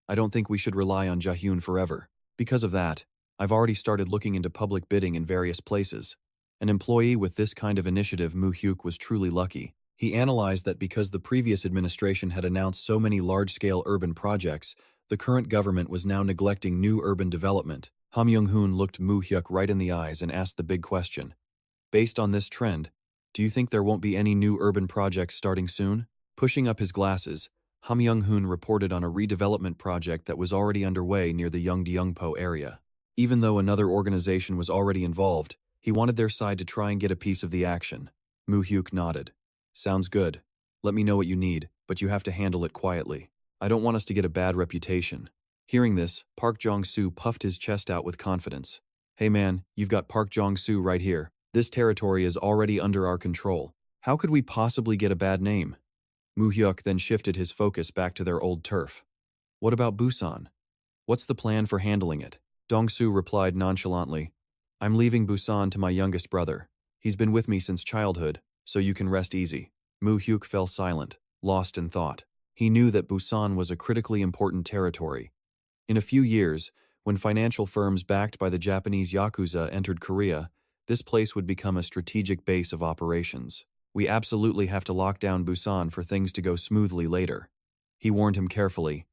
"I don't think we should rely on Jahyun forever. Because of that, I've already started looking into public bidding in various places." An employee with this kind of initiative, Mu Hyuk was truly lucky. He analyzed that because the previous administration had announced so many large-scale urban projects, the current government was now neglecting new urban development. Ham Young-hoon looked Mu Hyuk right in the eyes and asked the big question. "Based on this trend, do you think there won't be any new urban projects starting soon?" Pushing up his glasses, Ham Young-hoon reported on a redevelopment project that was already underway near the Yeongdeungpo area. Even though another organization was already involved, he wanted their side to try and get a piece of the action. Mu Hyuk nodded. "Sounds good. Let me know what you need, but you have to handle it quietly. I don't want us to get a bad reputation." Hearing this, Park Jong-soo puffed his chest out with confidence. "Hey man, you've got Park Jong-soo right here. This territory is already under our control. How could we possibly get a bad name?" Mu Hyuk then shifted his focus back to their old turf. "What about Busan? What's the plan for handling it?" Dong-soo replied nonchalantly, "I'm leaving Busan to my youngest brother. He's been with me since childhood, so you can rest easy." Mu Hyuk fell silent, lost in thought. He knew that Busan was a critically important territory. In a few years, when financial firms backed by the Japanese Yakuza entered Korea, this place would become a strategic base of operations. "We absolutely have to lock down Busan for things to go smoothly later." He warned him carefully,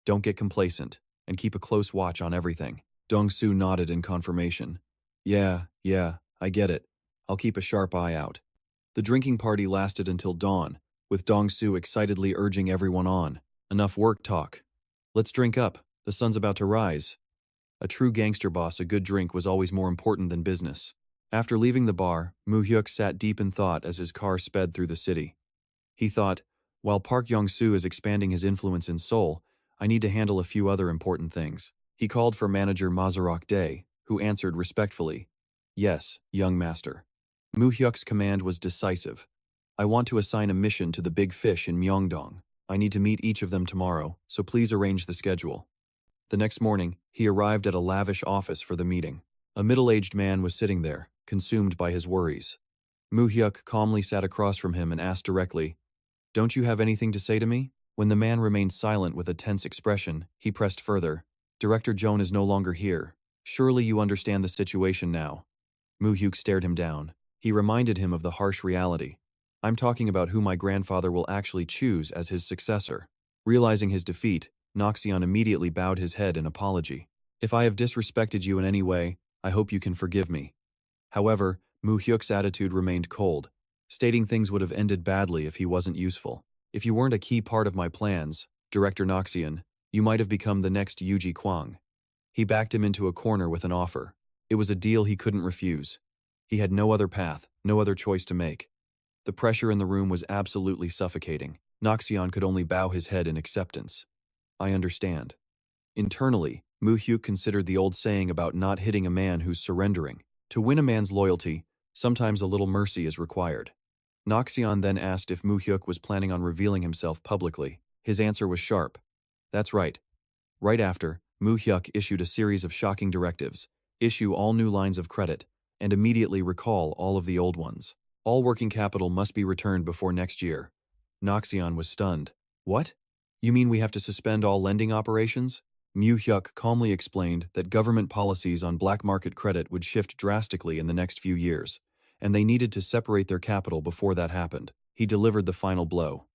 "Don't get complacent, and keep a close watch on everything." Dong-soo nodded in confirmation. Yeah, I get it. I'll keep a sharp eye out." The drinking party lasted until dawn, with Dong-soo excitedly urging everyone on. "Enough work talk. Let's drink up, the sun's about to rise." A true gangster boss, a good drink was always more important than business. After leaving the bar, Mu Hyuk sat deep in thought as his car sped through the city. He thought, while Park Yong-soo is expanding his influence in Seoul, I need to handle a few other important things. He called for manager Mazarok Dae, who answered respectfully, "Yes, young master." Mu Hyuk's command was decisive. "I want to assign a mission to the big fish in Myeongdong. I need to meet each of them tomorrow, so please arrange the schedule." The next morning, he arrived at a lavish office for the meeting. A middle-aged man was sitting there, consumed by his worries. Mu Hyuk calmly sat across from him and asked directly, "Don't you have anything to say to me?" When the man remained silent with a tense expression, he pressed further, "Director Joan is no longer here. Surely you understand the situation now." Mu Hyuk stared him down. He reminded him of the harsh reality. "I'm talking about who my grandfather will actually choose as his successor." Realizing his defeat, Noxion immediately bowed his head in apology. "If I have disrespected you in any way, I hope you can forgive me." However, Mu Hyuk's attitude remained cold, stating things would have ended badly if he wasn't useful. "If you weren't a key part of my plans, Director Noxion, you might have become the next Yuji Kwang." He backed him into a corner with an offer. It was a deal he couldn't refuse. He had no other path, no other choice to make. The pressure in the room was absolutely suffocating. Noxion could only bow his head in acceptance. "I understand." Internally, Mu Hyuk considered the old saying about not hitting a man who's surrendering. To win a man's loyalty, sometimes a little mercy is required. Noxion then asked if Mu Hyuk was planning on revealing himself publicly. His answer was sharp. "That's right." Right after, Mu Hyuk issued a series of shocking directives: issue all new lines of credit, and immediately recall all of the old ones. All working capital must be returned before next year. Noxion was stunned. "What? You mean we have to suspend all lending operations?" Mu Hyuk calmly explained that government policies on black market credit would shift drastically in the next few years, and they needed to separate their capital before that happened. He delivered the final blow.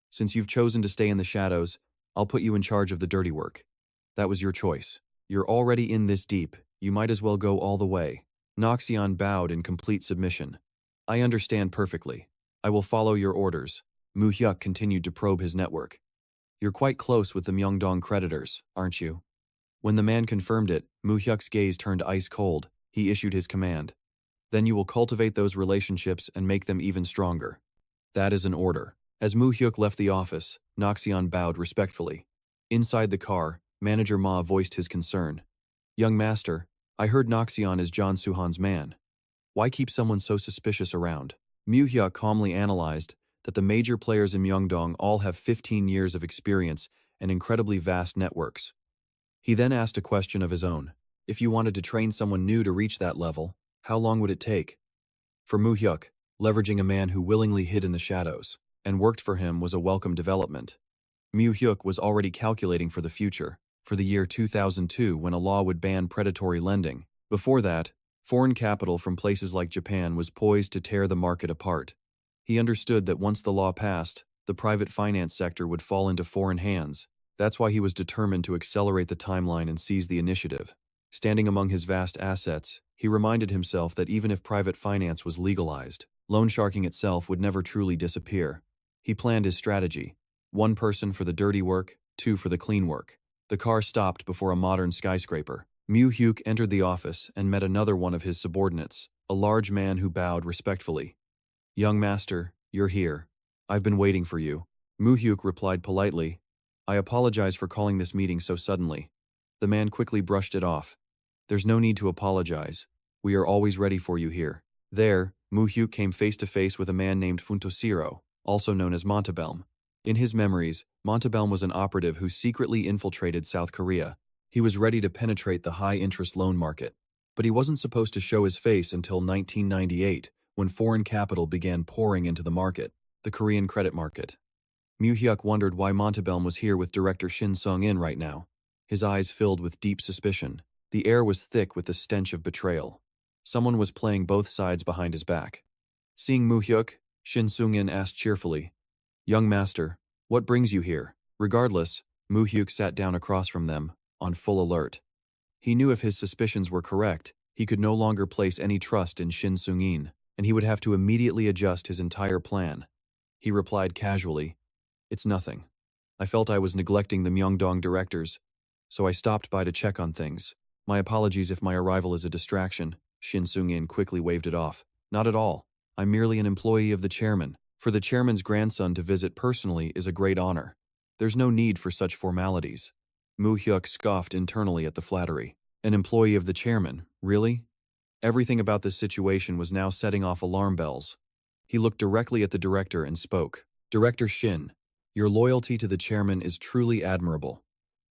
Since you've chosen to stay in the shadows, I'll put you in charge of the dirty work. That was your choice. You're already in this deep, you might as well go all the way. Noxion bowed in complete submission. I understand perfectly. I will follow your orders. Mu Hyuk continued to probe his network. You're quite close with the Myeongdong creditors, aren't you? When the man confirmed it, Mu Hyuk's gaze turned ice cold. He issued his command. Then you will cultivate those relationships and make them even stronger. That is an order. As Mu Hyuk left the office, Noxion bowed respectfully. Inside the car, Manager Ma voiced his concern. Young master, I heard Noxion is John Suhan's man. Why keep someone so suspicious around? Mu Hyuk calmly analyzed that the major players in Myeongdong all have 15 years of experience and incredibly vast networks. He then asked a question of his own. If you wanted to train someone new to reach that level, how long would it take? For Mu Hyuk, leveraging a man who willingly hid in the shadows and worked for him was a welcome development. Mu Hyuk was already calculating for the future, for the year 2002 when a law would ban predatory lending. Before that, foreign capital from places like Japan was poised to tear the market apart. He understood that once the law passed, the private finance sector would fall into foreign hands. That's why he was determined to accelerate the timeline and seize the initiative. Standing among his vast assets, he reminded himself that even if private finance was legalized, loan sharking itself would never truly disappear. He planned his strategy. 1 person for the dirty work, 2 for the clean work. The car stopped before a modern skyscraper. Mu Hyuk entered the office and met another one of his subordinates, a large man who bowed respectfully. Young master, you're here. I've been waiting for you. Mu Hyuk replied politely. I apologize for calling this meeting so suddenly. The man quickly brushed it off. There's no need to apologize. We are always ready for you here. There, Mu Hyuk came face to face with a man named Funtosiro, also known as Montebelm. In his memories, Montebelm was an operative who secretly infiltrated South Korea. He was ready to penetrate the high-interest loan market. But he wasn't supposed to show his face until 1998, when foreign capital began pouring into the market, the Korean credit market. Mu Hyuk wondered why Montebelm was here with director Shin Sung-in right now. His eyes filled with deep suspicion. The air was thick with the stench of betrayal. Someone was playing both sides behind his back. Seeing Mu Hyuk, Shin Sung-in asked cheerfully, Young master, what brings you here? Regardless, Mu Hyuk sat down across from them, on full alert. He knew if his suspicions were correct, he could no longer place any trust in Shin Sung-in, and he would have to immediately adjust his entire plan. He replied casually, It's nothing. I felt I was neglecting the Myeongdong directors, so I stopped by to check on things. My apologies if my arrival is a distraction. Shin Sung-in quickly waved it off. Not at all. I'm merely an employee of the chairman. For the chairman's grandson to visit personally is a great honor. There's no need for such formalities. Mu Hyuk scoffed internally at the flattery. An employee of the chairman, really? Everything about this situation was now setting off alarm bells. He looked directly at the director and spoke. Director Shin, your loyalty to the chairman is truly admirable.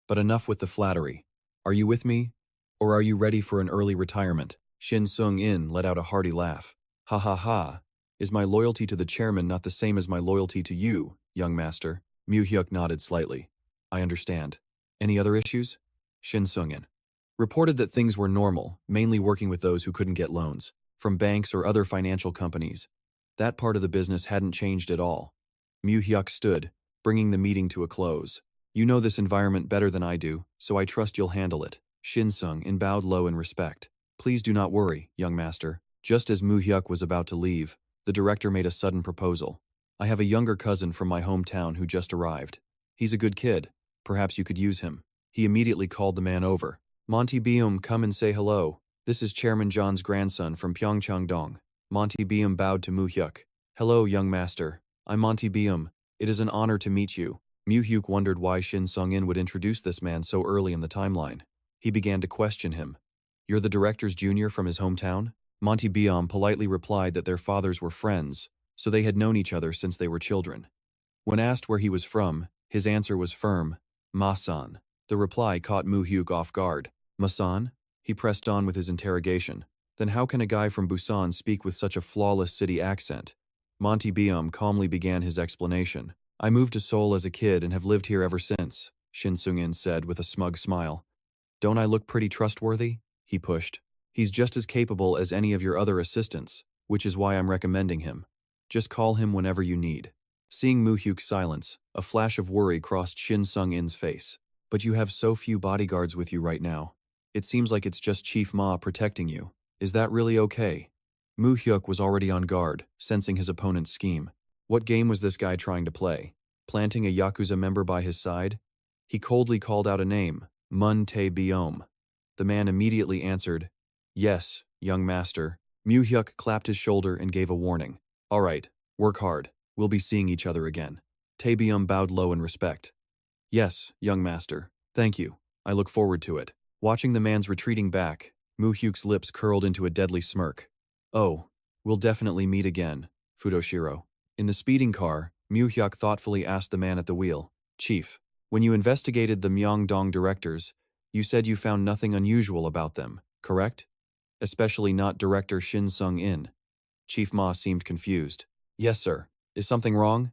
But enough with the flattery. Are you with me? Or are you ready for an early retirement? Shin Sung-in let out a hearty laugh. Ha ha ha. Is my loyalty to the chairman not the same as my loyalty to you, young master? Mu Hyuk nodded slightly. I understand. Any other issues? Shin Sung-in reported that things were normal, mainly working with those who couldn't get loans, from banks or other financial companies. That part of the business hadn't changed at all. Mu Hyuk stood, bringing the meeting to a close. You know this environment better than I do, so I trust you'll handle it. Shin Sung-in bowed low in respect. Please do not worry, young master. Just as Mu Hyuk was about to leave, the director made a sudden proposal. I have a younger cousin from my hometown who just arrived. He's a good kid. Perhaps you could use him. He immediately called the man over. Monty Beum, come and say hello. This is Chairman John's grandson from Pyeongchang-dong. Monty Beum bowed to Mu Hyuk. Hello, young master. I'm Monty Beum. It is an honor to meet you. Mu Hyuk wondered why Shin Sung-in would introduce this man so early in the timeline. He began to question him. You're the director's junior from his hometown? Monty Beum politely replied that their fathers were friends, so they had known each other since they were children. When asked where he was from, his answer was firm, Masan. The reply caught Mu Hyuk off guard. Masan? He pressed on with his interrogation. Then how can a guy from Busan speak with such a flawless city accent? Monty Beum calmly began his explanation. I moved to Seoul as a kid and have lived here ever since, Shin Sung-in said with a smug smile. Don't I look pretty trustworthy? He pushed. He's just as capable as any of your other assistants. which is why I'm recommending him. Just call him whenever you need. Seeing Mu Hyuk's silence, a flash of worry crossed Shin Sung-in's face. But you have so few bodyguards with you right now. It seems like it's just Chief Ma protecting you. Is that really okay? Mu Hyuk was already on guard, sensing his opponent's scheme. What game was this guy trying to play? Planting a Yakuza member by his side? He coldly called out a name, Mun Tae Biom. The man immediately answered, "Yes, young master." Mu Hyuk clapped his shoulder and gave a warning. "All right, work hard. We'll be seeing each other again." Tae Biom bowed low in respect. "Yes, young master. Thank you. I look forward to it." Watching the man's retreating back, Mu Hyuk's lips curled into a deadly smirk. "Oh, we'll definitely meet again, Fudoshiro." In the speeding car, Mu Hyuk thoughtfully asked the man at the wheel, "Chief, when you investigated the Myeongdong directors, you said you found nothing unusual about them, correct? Especially not Director Shin Sung-in." Chief Ma seemed confused. "Yes, sir. Is something wrong?"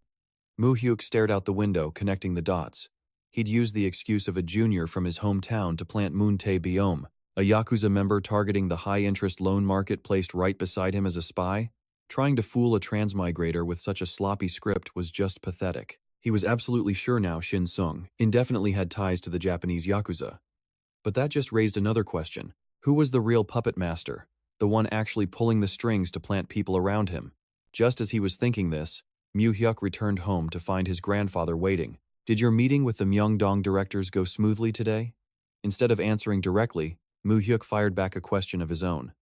Mu Hyuk stared out the window, connecting the dots. He'd used the excuse of a junior from his hometown to plant Mun Tae Biom, a Yakuza member targeting the high-interest loan market placed right beside him as a spy. Trying to fool a transmigrator with such a sloppy script was just pathetic. He was absolutely sure now Shin Sung indefinitely had ties to the Japanese Yakuza. But that just raised another question. Who was the real puppet master, the one actually pulling the strings to plant people around him? Just as he was thinking this, Mu Hyuk returned home to find his grandfather waiting. "Did your meeting with the Myeongdong directors go smoothly today?" Instead of answering directly, Mu Hyuk fired back a question of his own.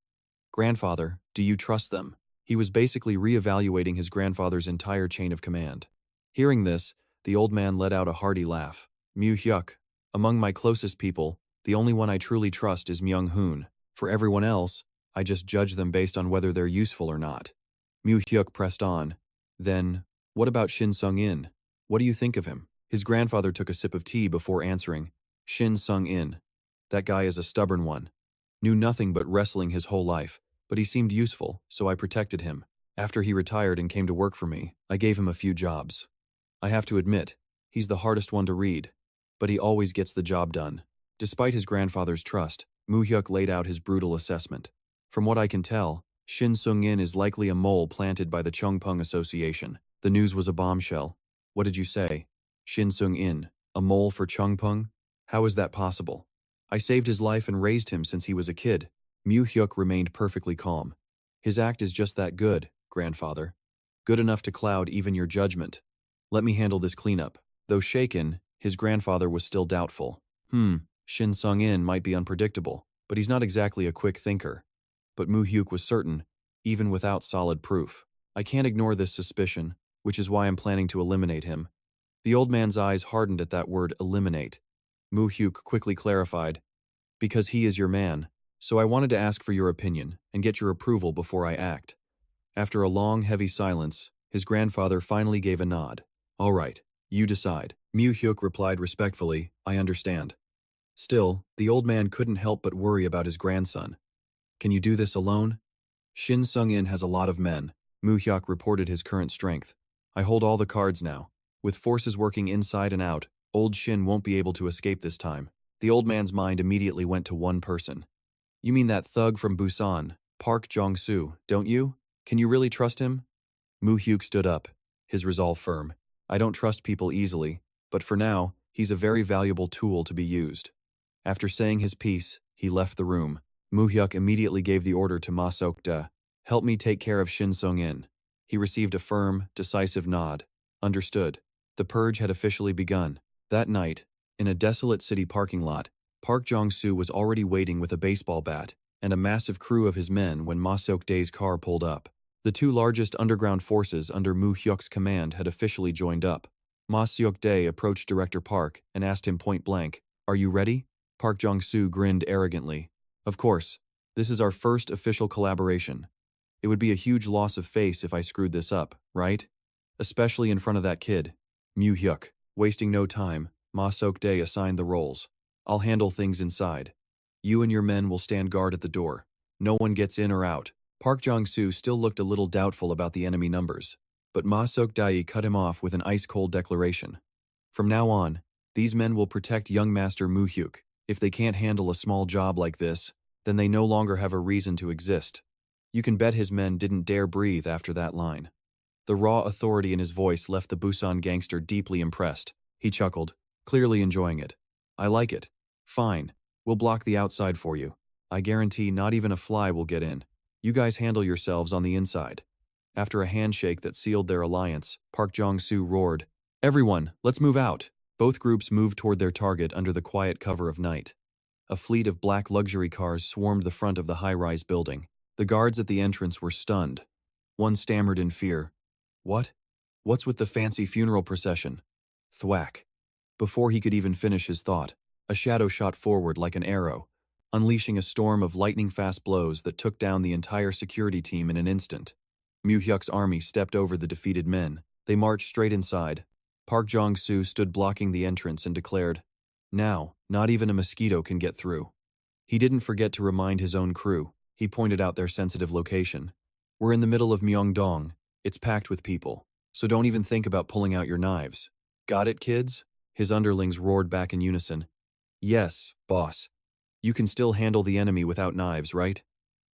"Grandfather, do you trust them?" He was basically re-evaluating his grandfather's entire chain of command. Hearing this, the old man let out a hearty laugh. "Mu Hyuk, among my closest people, the only one I truly trust is Myung-hoon. For everyone else, I just judge them based on whether they're useful or not." Mu Hyuk pressed on. "Then, what about Shin Sung-in? What do you think of him?" His grandfather took a sip of tea before answering. "Shin Sung-in. That guy is a stubborn one. Knew nothing but wrestling his whole life, but he seemed useful, so I protected him. After he retired and came to work for me, I gave him a few jobs. I have to admit, he's the hardest one to read, but he always gets the job done." Despite his grandfather's trust, Mu Hyuk laid out his brutal assessment. "From what I can tell, Shin Sung-in is likely a mole planted by the Chungpung Association." The news was a bombshell. "What did you say? Shin Sung-in, a mole for Chungpung? How is that possible? I saved his life and raised him since he was a kid." Mu Hyuk remained perfectly calm. "His act is just that good, grandfather. Good enough to cloud even your judgment. Let me handle this cleanup." Though shaken, his grandfather was still doubtful. Shin Sung-in might be unpredictable, but he's not exactly a quick thinker." But Mu Hyuk was certain, even without solid proof. "I can't ignore this suspicion, which is why I'm planning to eliminate him." The old man's eyes hardened at that word, eliminate. Mu Hyuk quickly clarified, "Because he is your man, so I wanted to ask for your opinion and get your approval before I act." After a long, heavy silence, his grandfather finally gave a nod. "All right, you decide." Mu Hyuk replied respectfully, "I understand." Still, the old man couldn't help but worry about his grandson. "Can you do this alone?" "Shin Sung-in has a lot of men." Mu Hyuk reported his current strength. "I hold all the cards now. With forces working inside and out, old Shin won't be able to escape this time." The old man's mind immediately went to one person. "You mean that thug from Busan, Park Jong-soo, don't you? Can you really trust him?" Mu Hyuk stood up, his resolve firm. "I don't trust people easily, but for now, he's a very valuable tool to be used." After saying his piece, he left the room. Mu Hyuk immediately gave the order to Ma Sok-da, "Help me take care of Shin Sung-in." He received a firm, decisive nod. Understood. The purge had officially begun. That night, in a desolate city parking lot, Park Jong-soo was already waiting with a baseball bat and a massive crew of his men when Ma Sok-dae's car pulled up. The two largest underground forces under Mu Hyuk's command had officially joined up. Ma Sok-dae approached Director Park and asked him point blank, "Are you ready?" Park Jong-soo grinned arrogantly. "Of course. This is our first official collaboration. It would be a huge loss of face if I screwed this up, right? Especially in front of that kid." Mu Hyuk. Wasting no time, Ma Sok-dae assigned the roles. "I'll handle things inside. You and your men will stand guard at the door. No one gets in or out." Park Jong-soo still looked a little doubtful about the enemy numbers, but Ma Sok-dae cut him off with an ice-cold declaration. "From now on, these men will protect young Master Mu Hyuk. If they can't handle a small job like this, then they no longer have a reason to exist." You can bet his men didn't dare breathe after that line. The raw authority in his voice left the Busan gangster deeply impressed. He chuckled, clearly enjoying it. I like it. Fine. We'll block the outside for you. I guarantee not even a fly will get in. You guys handle yourselves on the inside. After a handshake that sealed their alliance, Park Jong-soo roared, Everyone, let's move out. Both groups moved toward their target under the quiet cover of night. A fleet of black luxury cars swarmed the front of the high-rise building. The guards at the entrance were stunned. One stammered in fear. What? What's with the fancy funeral procession? Thwack. Before he could even finish his thought, a shadow shot forward like an arrow, unleashing a storm of lightning-fast blows that took down the entire security team in an instant. Mu Hyuk's army stepped over the defeated men. They marched straight inside. Park Jong-soo stood blocking the entrance and declared, Now, not even a mosquito can get through. He didn't forget to remind his own crew. He pointed out their sensitive location. We're in the middle of Myeongdong. It's packed with people, so don't even think about pulling out your knives. Got it, kids? His underlings roared back in unison. Yes, boss. You can still handle the enemy without knives, right?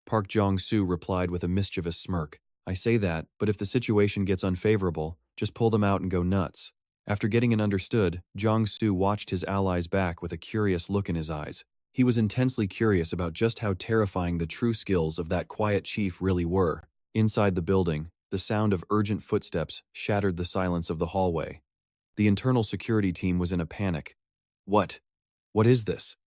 Park Jong-soo replied with a mischievous smirk. I say that, but if the situation gets unfavorable, just pull them out and go nuts. After getting an understood, Jong-soo watched his allies back with a curious look in his eyes. He was intensely curious about just how terrifying the true skills of that quiet chief really were. Inside the building, the sound of urgent footsteps shattered the silence of the hallway. The internal security team was in a panic. What? What is this?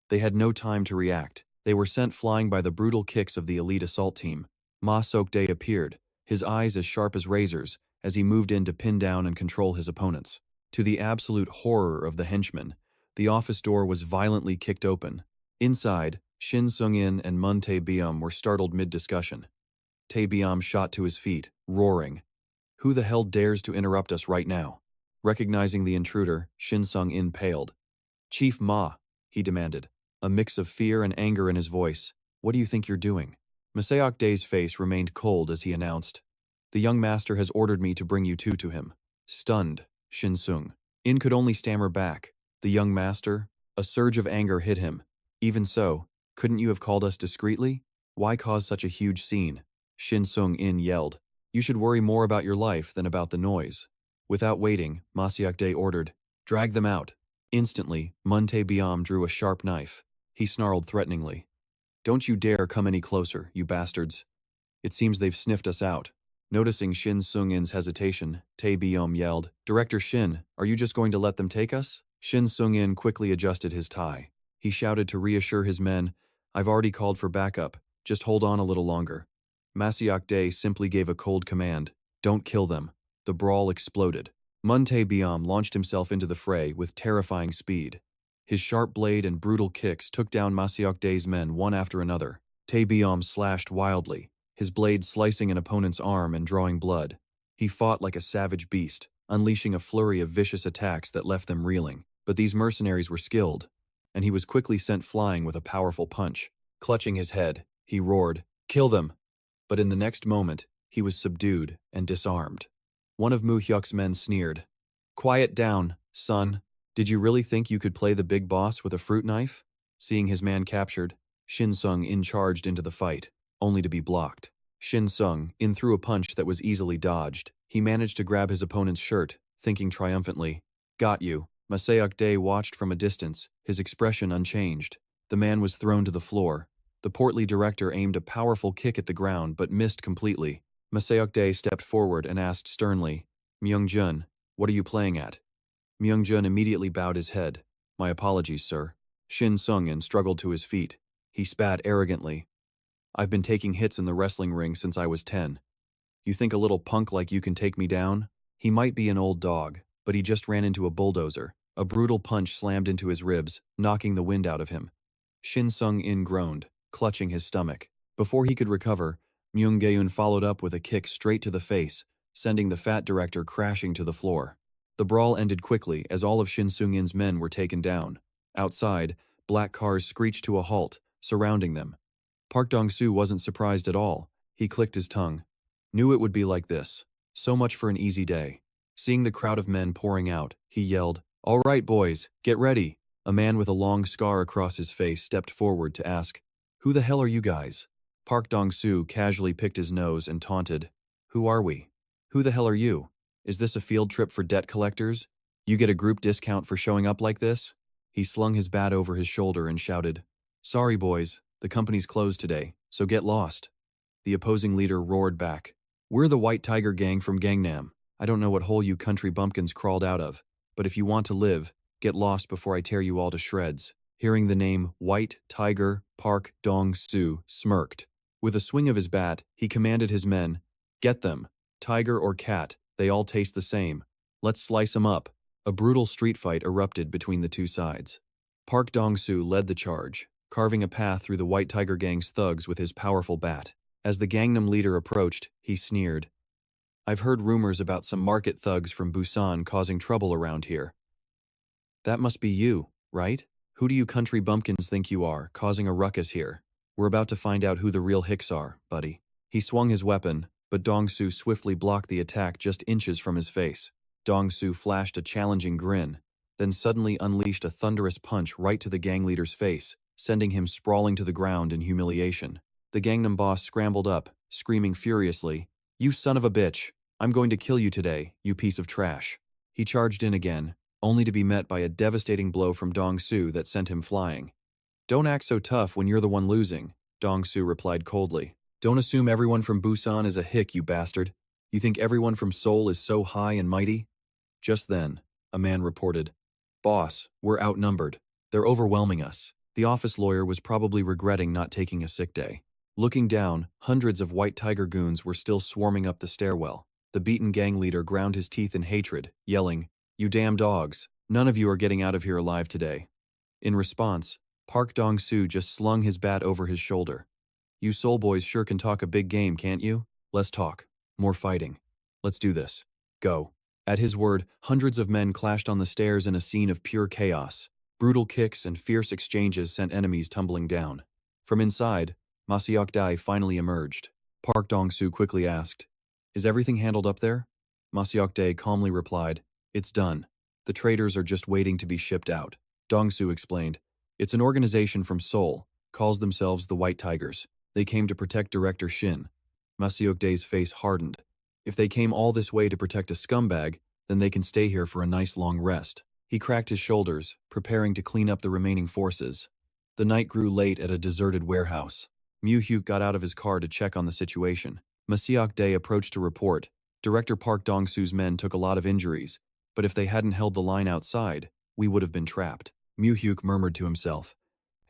They had no time to react. They were sent flying by the brutal kicks of the elite assault team. Ma Sok-dae appeared, his eyes as sharp as razors, as he moved in to pin down and control his opponents. To the absolute horror of the henchmen, the office door was violently kicked open. Inside, Shin Sung-in and Mun Tae-byum were startled mid-discussion. Tae-byum shot to his feet, roaring, Who the hell dares to interrupt us right now? Recognizing the intruder, Shin Sung-in paled. Chief Ma, he demanded, a mix of fear and anger in his voice. What do you think you're doing? Maseok-dae's face remained cold as he announced, The young master has ordered me to bring you two to him. Stunned, Shin Sung-in could only stammer back. The young master? A surge of anger hit him. Even so, couldn't you have called us discreetly? Why cause such a huge scene? Shin Sung-in yelled. You should worry more about your life than about the noise. Without waiting, Maseok-dae ordered, Drag them out. Instantly, Mun Tae-byum drew a sharp knife. He snarled threateningly. Don't you dare come any closer, you bastards. It seems they've sniffed us out. Noticing Shin Sung-in's hesitation, Tae-byum yelled, Director Shin, are you just going to let them take us? Shin Sung-in quickly adjusted his tie. He shouted to reassure his men, I've already called for backup, just hold on a little longer. Maseok-dae simply gave a cold command, Don't kill them. The brawl exploded. Mun Tae-byum launched himself into the fray with terrifying speed. His sharp blade and brutal kicks took down Maseok-dae's men one after another. Tae-byum slashed wildly, his blade slicing an opponent's arm and drawing blood. He fought like a savage beast, unleashing a flurry of vicious attacks that left them reeling. But these mercenaries were skilled, and he was quickly sent flying with a powerful punch. Clutching his head, he roared, Kill them! But in the next moment, he was subdued and disarmed. One of Mu Hyuk's men sneered, Quiet down, son. Did you really think you could play the big boss with a fruit knife? Seeing his man captured, Shin Sung-in charged into the fight, only to be blocked. Shin Sung-in threw a punch that was easily dodged. He managed to grab his opponent's shirt, thinking triumphantly, Got you. Maseok-dae watched from a distance, his expression unchanged. The man was thrown to the floor. The portly director aimed a powerful kick at the ground but missed completely. Maseok-dae stepped forward and asked sternly, Myung-jun, what are you playing at? Myung-jun immediately bowed his head. My apologies, sir. Shin Sung-in struggled to his feet. He spat arrogantly. I've been taking hits in the wrestling ring since I was 10. You think a little punk like you can take me down? He might be an old dog, but he just ran into a bulldozer. A brutal punch slammed into his ribs, knocking the wind out of him. Shin Sung-in groaned, clutching his stomach. Before he could recover, Myung-geun followed up with a kick straight to the face, sending the fat director crashing to the floor. The brawl ended quickly as all of Shin Sung-in's men were taken down. Outside, black cars screeched to a halt, surrounding them. Park Dong-soo wasn't surprised at all. He clicked his tongue. Knew it would be like this. So much for an easy day. Seeing the crowd of men pouring out, he yelled, All right, boys, get ready. A man with a long scar across his face stepped forward to ask, Who the hell are you guys? Park Dong-soo casually picked his nose and taunted. Who are we? Who the hell are you? Is this a field trip for debt collectors? You get a group discount for showing up like this? He slung his bat over his shoulder and shouted, Sorry boys, the company's closed today, so get lost. The opposing leader roared back. We're the White Tiger Gang from Gangnam. I don't know what hole you country bumpkins crawled out of, but if you want to live, get lost before I tear you all to shreds. Hearing the name White Tiger, Park Dong-soo smirked. With a swing of his bat, he commanded his men, Get them. Tiger or cat, they all taste the same. Let's slice them up. A brutal street fight erupted between the two sides. Park Dong-soo led the charge, carving a path through the White Tiger Gang's thugs with his powerful bat. As the Gangnam leader approached, he sneered. I've heard rumors about some market thugs from Busan causing trouble around here. That must be you, right? Who do you country bumpkins think you are, causing a ruckus here? We're about to find out who the real hicks are, buddy. He swung his weapon, but Dong-soo swiftly blocked the attack just inches from his face. Dong-soo flashed a challenging grin, then suddenly unleashed a thunderous punch right to the gang leader's face, sending him sprawling to the ground in humiliation. The Gangnam boss scrambled up, screaming furiously, You son of a bitch! I'm going to kill you today, you piece of trash. He charged in again, only to be met by a devastating blow from Dong-soo that sent him flying. Don't act so tough when you're the one losing, Dong-soo replied coldly. Don't assume everyone from Busan is a hick, you bastard. You think everyone from Seoul is so high and mighty? Just then, a man reported, Boss, we're outnumbered. They're overwhelming us. The office lawyer was probably regretting not taking a sick day. Looking down, hundreds of White Tiger goons were still swarming up the stairwell. The beaten gang leader ground his teeth in hatred, yelling, You damn dogs, none of you are getting out of here alive today. In response, Park Dong-soo just slung his bat over his shoulder. You Seoul boys sure can talk a big game, can't you? Let's talk. More fighting. Let's do this. Go. At his word, hundreds of men clashed on the stairs in a scene of pure chaos. Brutal kicks and fierce exchanges sent enemies tumbling down. From inside, Ma Hyuk finally emerged. Park Dong-soo quickly asked, Is everything handled up there? Ma Hyuk calmly replied, It's done. The traitors are just waiting to be shipped out. Dong-soo explained, It's an organization from Seoul, calls themselves the White Tigers. They came to protect Director Shin. Ma Hyuk-dae's face hardened. If they came all this way to protect a scumbag, then they can stay here for a nice long rest. He cracked his shoulders, preparing to clean up the remaining forces. The night grew late at a deserted warehouse. Mu Hyuk got out of his car to check on the situation. Ma Hyuk-dae approached to report, Director Park Dong-soo's men took a lot of injuries, but if they hadn't held the line outside, we would have been trapped. Mu Hyuk murmured to himself.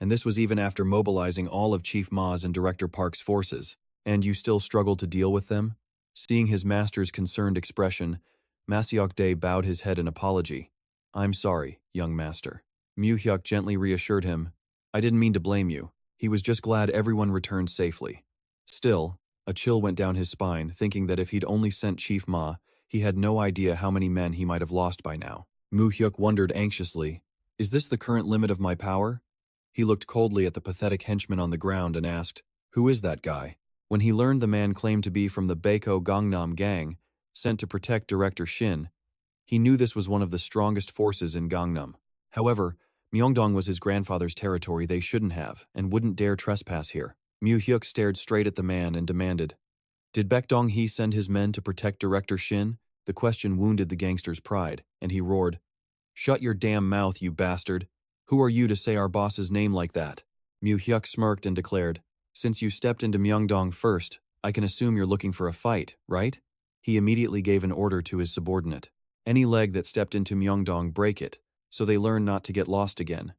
And this was even after mobilizing all of Chief Ma's and Director Park's forces. And you still struggled to deal with them? Seeing his master's concerned expression, Ma Hyuk-dae bowed his head in apology. I'm sorry, young master. Mu Hyuk gently reassured him. I didn't mean to blame you. He was just glad everyone returned safely. Still, a chill went down his spine, thinking that if he'd only sent Chief Ma, he had no idea how many men he might have lost by now. Mu Hyuk wondered anxiously, Is this the current limit of my power? He looked coldly at the pathetic henchman on the ground and asked, Who is that guy? When he learned the man claimed to be from the Baeko Gangnam gang, sent to protect Director Shin, he knew this was one of the strongest forces in Gangnam. However, Myeongdong was his grandfather's territory they shouldn't have, and wouldn't dare trespass here. Mu Hyuk stared straight at the man and demanded, Did Baek Dong-hee send his men to protect Director Shin? The question wounded the gangster's pride, and he roared, Shut your damn mouth, you bastard! Who are you to say our boss's name like that? Mu Hyuk smirked and declared, Since you stepped into Myeongdong first, I can assume you're looking for a fight, right? He immediately gave an order to his subordinate. Any leg that stepped into Myeongdong, break it, so they learn not to get lost again.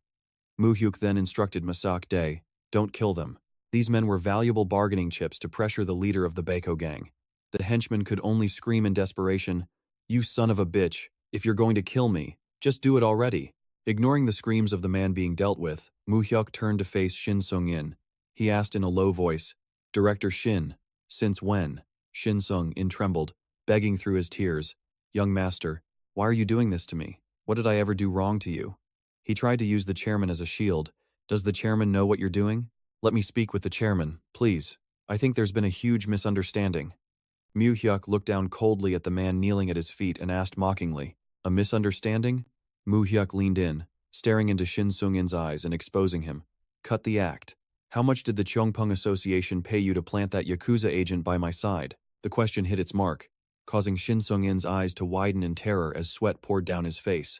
Mu Hyuk then instructed Ma Hyuk-dae, Don't kill them. These men were valuable bargaining chips to pressure the leader of the Baeko gang. The henchman could only scream in desperation, You son of a bitch, if you're going to kill me, just do it already. Ignoring the screams of the man being dealt with, Mu Hyuk turned to face Shin Sung-in. He asked in a low voice, Director Shin, since when? Shin Sung-in trembled, begging through his tears, Young master, why are you doing this to me? What did I ever do wrong to you? He tried to use the chairman as a shield. Does the chairman know what you're doing? Let me speak with the chairman, please. I think there's been a huge misunderstanding. Mu Hyuk looked down coldly at the man kneeling at his feet and asked mockingly, A misunderstanding? Mu Hyuk leaned in, staring into Shin Sung-in's eyes and exposing him. Cut the act. How much did the Cheongpung Association pay you to plant that Yakuza agent by my side? The question hit its mark, causing Shin Sung-in's eyes to widen in terror as sweat poured down his face.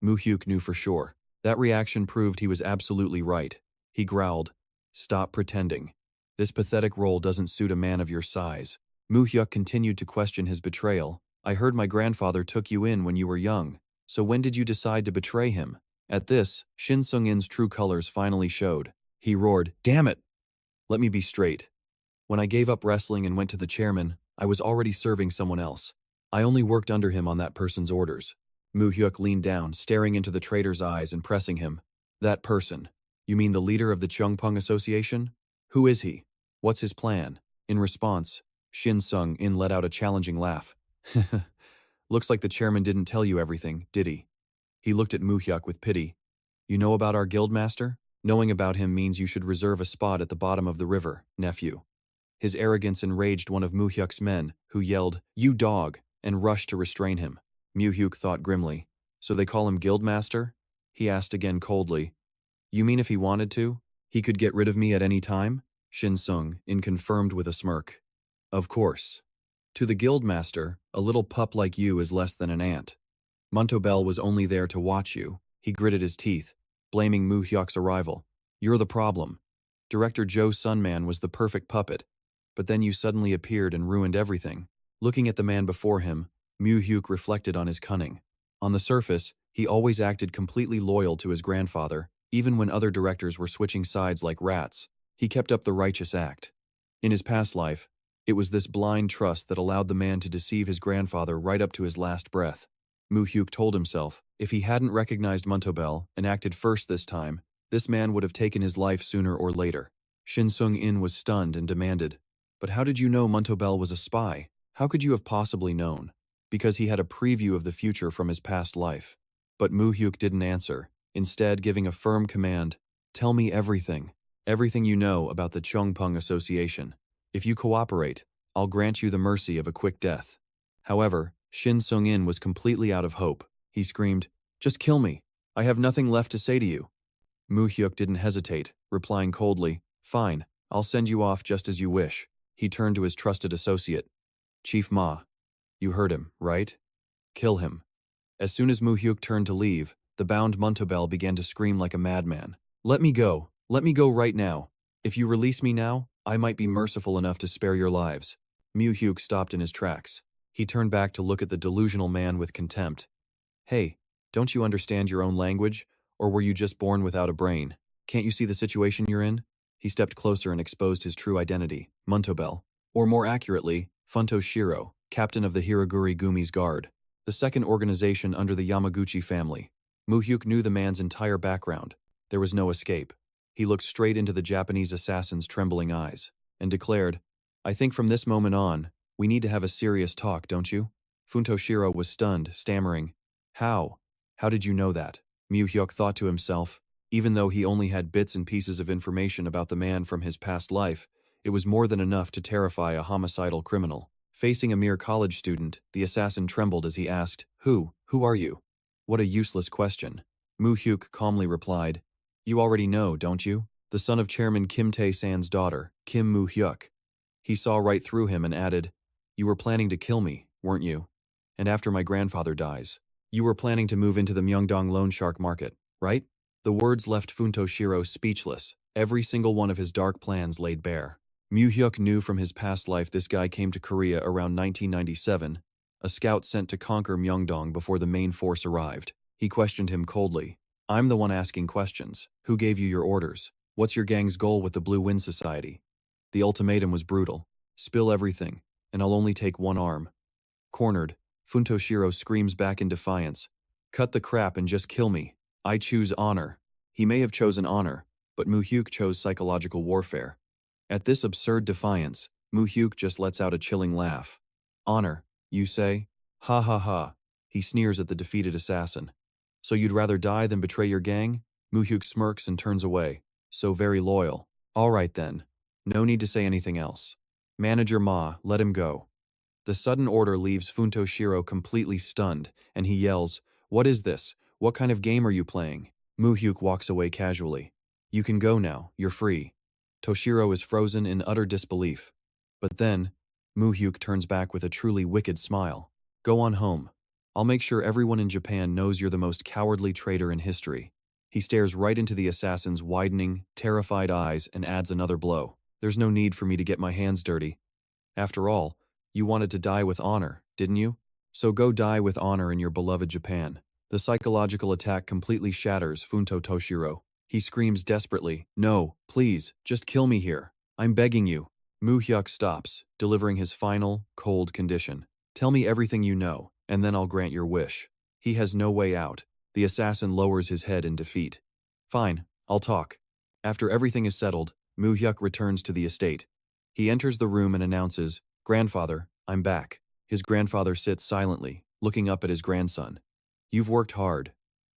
Mu Hyuk knew for sure. That reaction proved he was absolutely right. He growled, "Stop pretending. This pathetic role doesn't suit a man of your size." Mu Hyuk continued to question his betrayal. "I heard my grandfather took you in when you were young, so when did you decide to betray him?" At this, Shin Sung-in's true colors finally showed. He roared, "Damn it! Let me be straight. When I gave up wrestling and went to the chairman, I was already serving someone else. I only worked under him on that person's orders." Mu Hyuk leaned down, staring into the traitor's eyes and pressing him. "That person? You mean the leader of the Cheongpung Association? Who is he? What's his plan?" In response, Shin Sung-in let out a challenging laugh. "Looks like the chairman didn't tell you everything, did he?" He looked at Mu Hyuk with pity. "You know about our guildmaster? Knowing about him means you should reserve a spot at the bottom of the river, nephew." His arrogance enraged one of Mu Hyuk's men, who yelled, "You dog!" and rushed to restrain him. Mu Hyuk thought grimly. "So they call him guildmaster?" He asked again coldly. "You mean if he wanted to, he could get rid of me at any time?" Shin Sung-in confirmed with a smirk. "Of course. To the guildmaster, a little pup like you is less than an ant. Muntobel was only there to watch you." He gritted his teeth, blaming Mu Hyuk's arrival. "You're the problem. Director Joe Sunman was the perfect puppet, but then you suddenly appeared and ruined everything." Looking at the man before him, Mu Hyuk reflected on his cunning. On the surface, he always acted completely loyal to his grandfather, even when other directors were switching sides like rats. He kept up the righteous act. In his past life, it was this blind trust that allowed the man to deceive his grandfather right up to his last breath. Mu Hyuk told himself, if he hadn't recognized Muntobel and acted first this time, this man would have taken his life sooner or later. Shin Sung-in was stunned and demanded, "But how did you know Muntobel was a spy? How could you have possibly known?" Because he had a preview of the future from his past life. But Mu Hyuk didn't answer, instead giving a firm command, "Tell me everything. Everything you know about the Cheongpung Association. If you cooperate, I'll grant you the mercy of a quick death." However, Shin Sung-in was completely out of hope. He screamed, "Just kill me. I have nothing left to say to you." Mu Hyuk didn't hesitate, replying coldly, "Fine, I'll send you off just as you wish." He turned to his trusted associate. "Chief Ma. You heard him, right? Kill him." As soon as Mu Hyuk turned to leave, the bound Muntobel began to scream like a madman. "Let me go. Let me go right now. If you release me now, I might be merciful enough to spare your lives." Mu Hyuk stopped in his tracks. He turned back to look at the delusional man with contempt. "Hey, don't you understand your own language, or were you just born without a brain? Can't you see the situation you're in?" He stepped closer and exposed his true identity, Muntobel, or more accurately, Funto Shiro, captain of the Hiraguri Gumi's Guard, the second organization under the Yamaguchi family. Mu Hyuk knew the man's entire background. There was no escape. He looked straight into the Japanese assassin's trembling eyes, and declared, "I think from this moment on, we need to have a serious talk, don't you?" Funto Shiro was stunned, stammering, "How? How did you know that?" Mu Hyuk thought to himself, even though he only had bits and pieces of information about the man from his past life, it was more than enough to terrify a homicidal criminal. Facing a mere college student, the assassin trembled as he asked, Who are you?" What a useless question. Mu Hyuk calmly replied, "You already know, don't you? The son of Chairman Kim Tae-san's daughter, Kim Mu Hyuk." He saw right through him and added, "You were planning to kill me, weren't you? And after my grandfather dies, you were planning to move into the Myeongdong loan shark market, right?" The words left Funto Shiro speechless, every single one of his dark plans laid bare. Mu Hyuk knew from his past life this guy came to Korea around 1997, a scout sent to conquer Myeongdong before the main force arrived. He questioned him coldly. "I'm the one asking questions. Who gave you your orders? What's your gang's goal with the Blue Wind Society?" The ultimatum was brutal. "Spill everything, and I'll only take one arm." Cornered, Funto Shiro screams back in defiance, "Cut the crap and just kill me. I choose honor." He may have chosen honor, but Mu Hyuk chose psychological warfare. At this absurd defiance, Mu Hyuk just lets out a chilling laugh. "Honor, you say? Ha ha ha." He sneers at the defeated assassin. "So you'd rather die than betray your gang?" Mu Hyuk smirks and turns away. "So very loyal. All right then. No need to say anything else. Manager Ma, let him go." The sudden order leaves Funto Shiro completely stunned, and he yells, "What is this? What kind of game are you playing?" Mu Hyuk walks away casually. "You can go now, you're free." Toshiro is frozen in utter disbelief. But then, Mu Hyuk turns back with a truly wicked smile. Go on home. I'll make sure everyone in Japan knows you're the most cowardly traitor in history. He stares right into the assassin's widening, terrified eyes and adds another blow. There's no need for me to get my hands dirty. After all, you wanted to die with honor, didn't you? So go die with honor in your beloved Japan. The psychological attack completely shatters Funto Toshiro. He screams desperately, no, please, just kill me here. I'm begging you. Mu Hyuk stops, delivering his final, cold condition. Tell me everything you know, and then I'll grant your wish. He has no way out. The assassin lowers his head in defeat. Fine, I'll talk. After everything is settled, Mu Hyuk returns to the estate. He enters the room and announces, Grandfather, I'm back. His grandfather sits silently, looking up at his grandson. You've worked hard.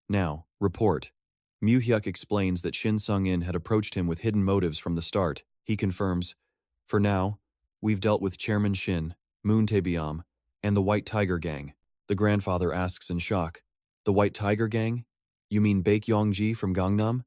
Now, report. Mu Hyuk explains that Shin Sung-in had approached him with hidden motives from the start. He confirms, for now, we've dealt with Chairman Shin, Moon Taebyam, and the White Tiger Gang. The grandfather asks in shock, the White Tiger Gang? You mean Baek Yongji from Gangnam?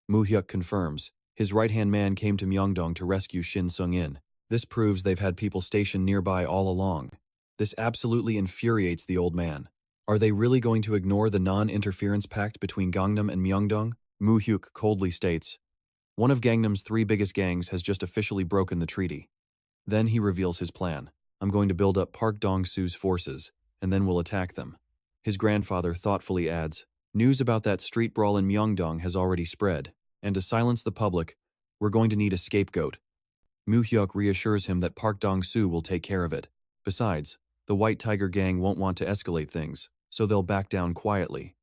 Mu Hyuk confirms. His right-hand man came to Myeongdong to rescue Shin Sung-in. This proves they've had people stationed nearby all along. This absolutely infuriates the old man. Are they really going to ignore the non-interference pact between Gangnam and Myeongdong? Mu Hyuk coldly states, one of Gangnam's 3 biggest gangs has just officially broken the treaty. Then he reveals his plan. I'm going to build up Park Dong-soo's forces, and then we'll attack them. His grandfather thoughtfully adds, news about that street brawl in Myeongdong has already spread, and to silence the public, we're going to need a scapegoat. Mu Hyuk reassures him that Park Dong-soo will take care of it. Besides, the White Tiger Gang won't want to escalate things, so they'll back down quietly.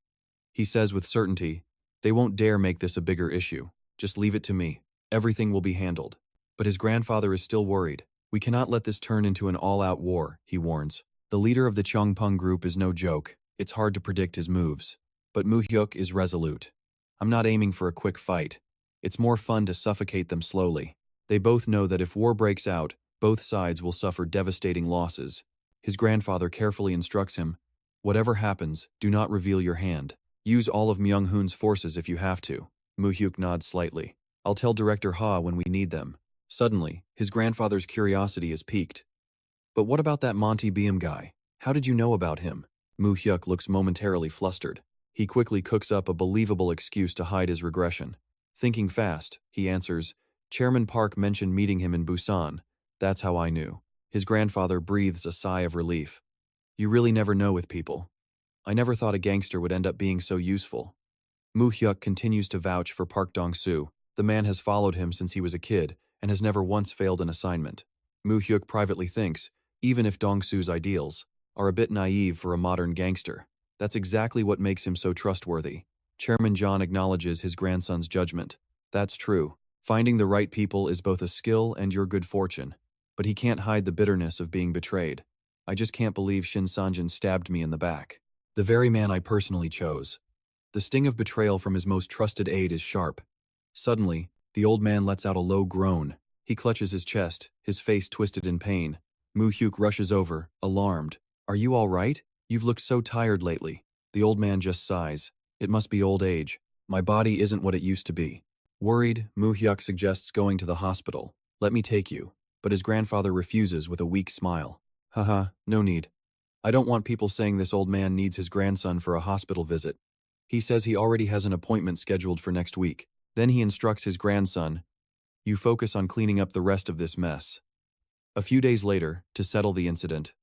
He says with certainty, they won't dare make this a bigger issue. Just leave it to me. Everything will be handled. But his grandfather is still worried. We cannot let this turn into an all-out war, he warns. The leader of the Cheongpung group is no joke. It's hard to predict his moves. But Mu Hyuk is resolute. I'm not aiming for a quick fight. It's more fun to suffocate them slowly. They both know that if war breaks out, both sides will suffer devastating losses. His grandfather carefully instructs him, whatever happens, do not reveal your hand. Use all of Myung-hoon's forces if you have to. Mu Hyuk nods slightly. I'll tell Director Ha when we need them. Suddenly, his grandfather's curiosity is piqued. But what about that Monty Beam guy? How did you know about him? Mu Hyuk looks momentarily flustered. He quickly cooks up a believable excuse to hide his regression. Thinking fast, he answers, Chairman Park mentioned meeting him in Busan. That's how I knew. His grandfather breathes a sigh of relief. You really never know with people. I never thought a gangster would end up being so useful. Mu Hyuk continues to vouch for Park Dong-soo. The man has followed him since he was a kid and has never once failed an assignment. Mu Hyuk privately thinks, even if Dong-soo's ideals are a bit naive for a modern gangster, that's exactly what makes him so trustworthy. Chairman John acknowledges his grandson's judgment. That's true. Finding the right people is both a skill and your good fortune. But he can't hide the bitterness of being betrayed. I just can't believe Shin Sanjin stabbed me in the back. The very man I personally chose. The sting of betrayal from his most trusted aide is sharp. Suddenly, the old man lets out a low groan. He clutches his chest, his face twisted in pain. Mu Hyuk rushes over, alarmed. Are you all right? You've looked so tired lately. The old man just sighs. It must be old age. My body isn't what it used to be. Worried, Mu Hyuk suggests going to the hospital. Let me take you. But his grandfather refuses with a weak smile. Haha, no need. I don't want people saying this old man needs his grandson for a hospital visit. He says he already has an appointment scheduled for next week. Then he instructs his grandson, you focus on cleaning up the rest of this mess. A few days later, to settle the incident,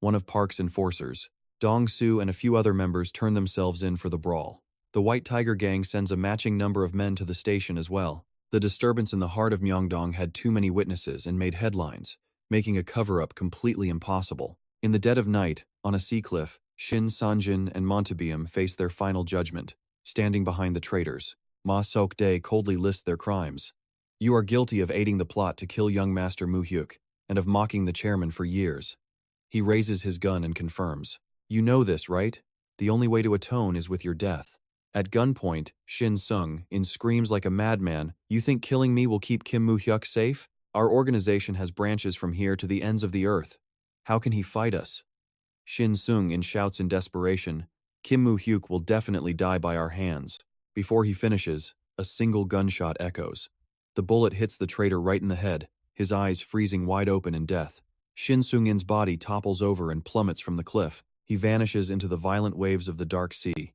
one of Park's enforcers, Dong-soo and a few other members turn themselves in for the brawl. The White Tiger Gang sends a matching number of men to the station as well. The disturbance in the heart of Myeongdong had too many witnesses and made headlines, making a cover-up completely impossible. In the dead of night, on a sea cliff, Shin Sanjin and Montebeam face their final judgment, standing behind the traitors. Ma Sok-dae coldly lists their crimes. You are guilty of aiding the plot to kill young Master Mu Hyuk, and of mocking the chairman for years. He raises his gun and confirms. You know this, right? The only way to atone is with your death. At gunpoint, Shin Sung-in screams like a madman, you think killing me will keep Kim Mu Hyuk safe? Our organization has branches from here to the ends of the earth. How can he fight us? Shin Sung-in shouts in desperation, Kim Mu Hyuk will definitely die by our hands. Before he finishes, a single gunshot echoes. The bullet hits the traitor right in the head, his eyes freezing wide open in death. Shin Sung-in's body topples over and plummets from the cliff. He vanishes into the violent waves of the dark sea.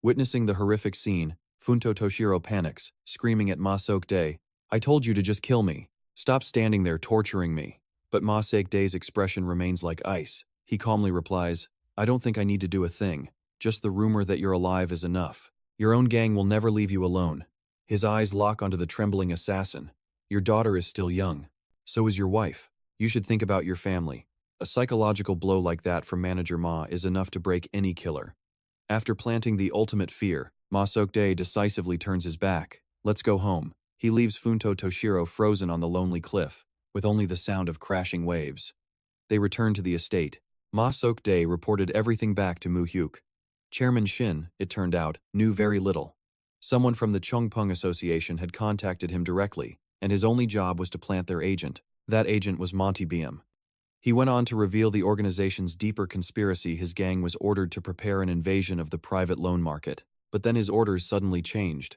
Witnessing the horrific scene, Funto Toshiro panics, screaming at Ma Seok-dae, "I told you to just kill me. Stop standing there torturing me." But Ma Seok-dae's expression remains like ice. He calmly replies, "I don't think I need to do a thing. Just the rumor that you're alive is enough. Your own gang will never leave you alone." His eyes lock onto the trembling assassin. "Your daughter is still young. So is your wife. You should think about your family." A psychological blow like that from Manager Ma is enough to break any killer. After planting the ultimate fear, Ma Seok-dae decisively turns his back. "Let's go home." He leaves Funto Toshiro frozen on the lonely cliff, with only the sound of crashing waves. They return to the estate. Ma Seok-dae reported everything back to Mu Hyuk. Chairman Shin, it turned out, knew very little. Someone from the Chungpung Association had contacted him directly, and his only job was to plant their agent. That agent was Monty Beam. He went on to reveal the organization's deeper conspiracy. His gang was ordered to prepare an invasion of the private loan market, but then his orders suddenly changed.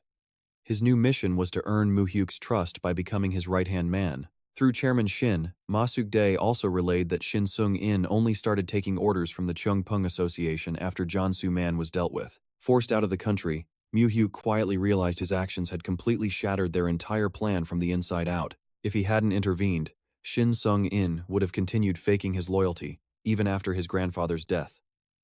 His new mission was to earn Mu Hyuk's trust by becoming his right-hand man. Through Chairman Shin, Ma Seok-dae also relayed that Shin Sung-in only started taking orders from the Chungpung Association after John Su-man was dealt with. Forced out of the country, Mu Hyuk quietly realized his actions had completely shattered their entire plan from the inside out. If he hadn't intervened, Shin Sung-in would have continued faking his loyalty, even after his grandfather's death.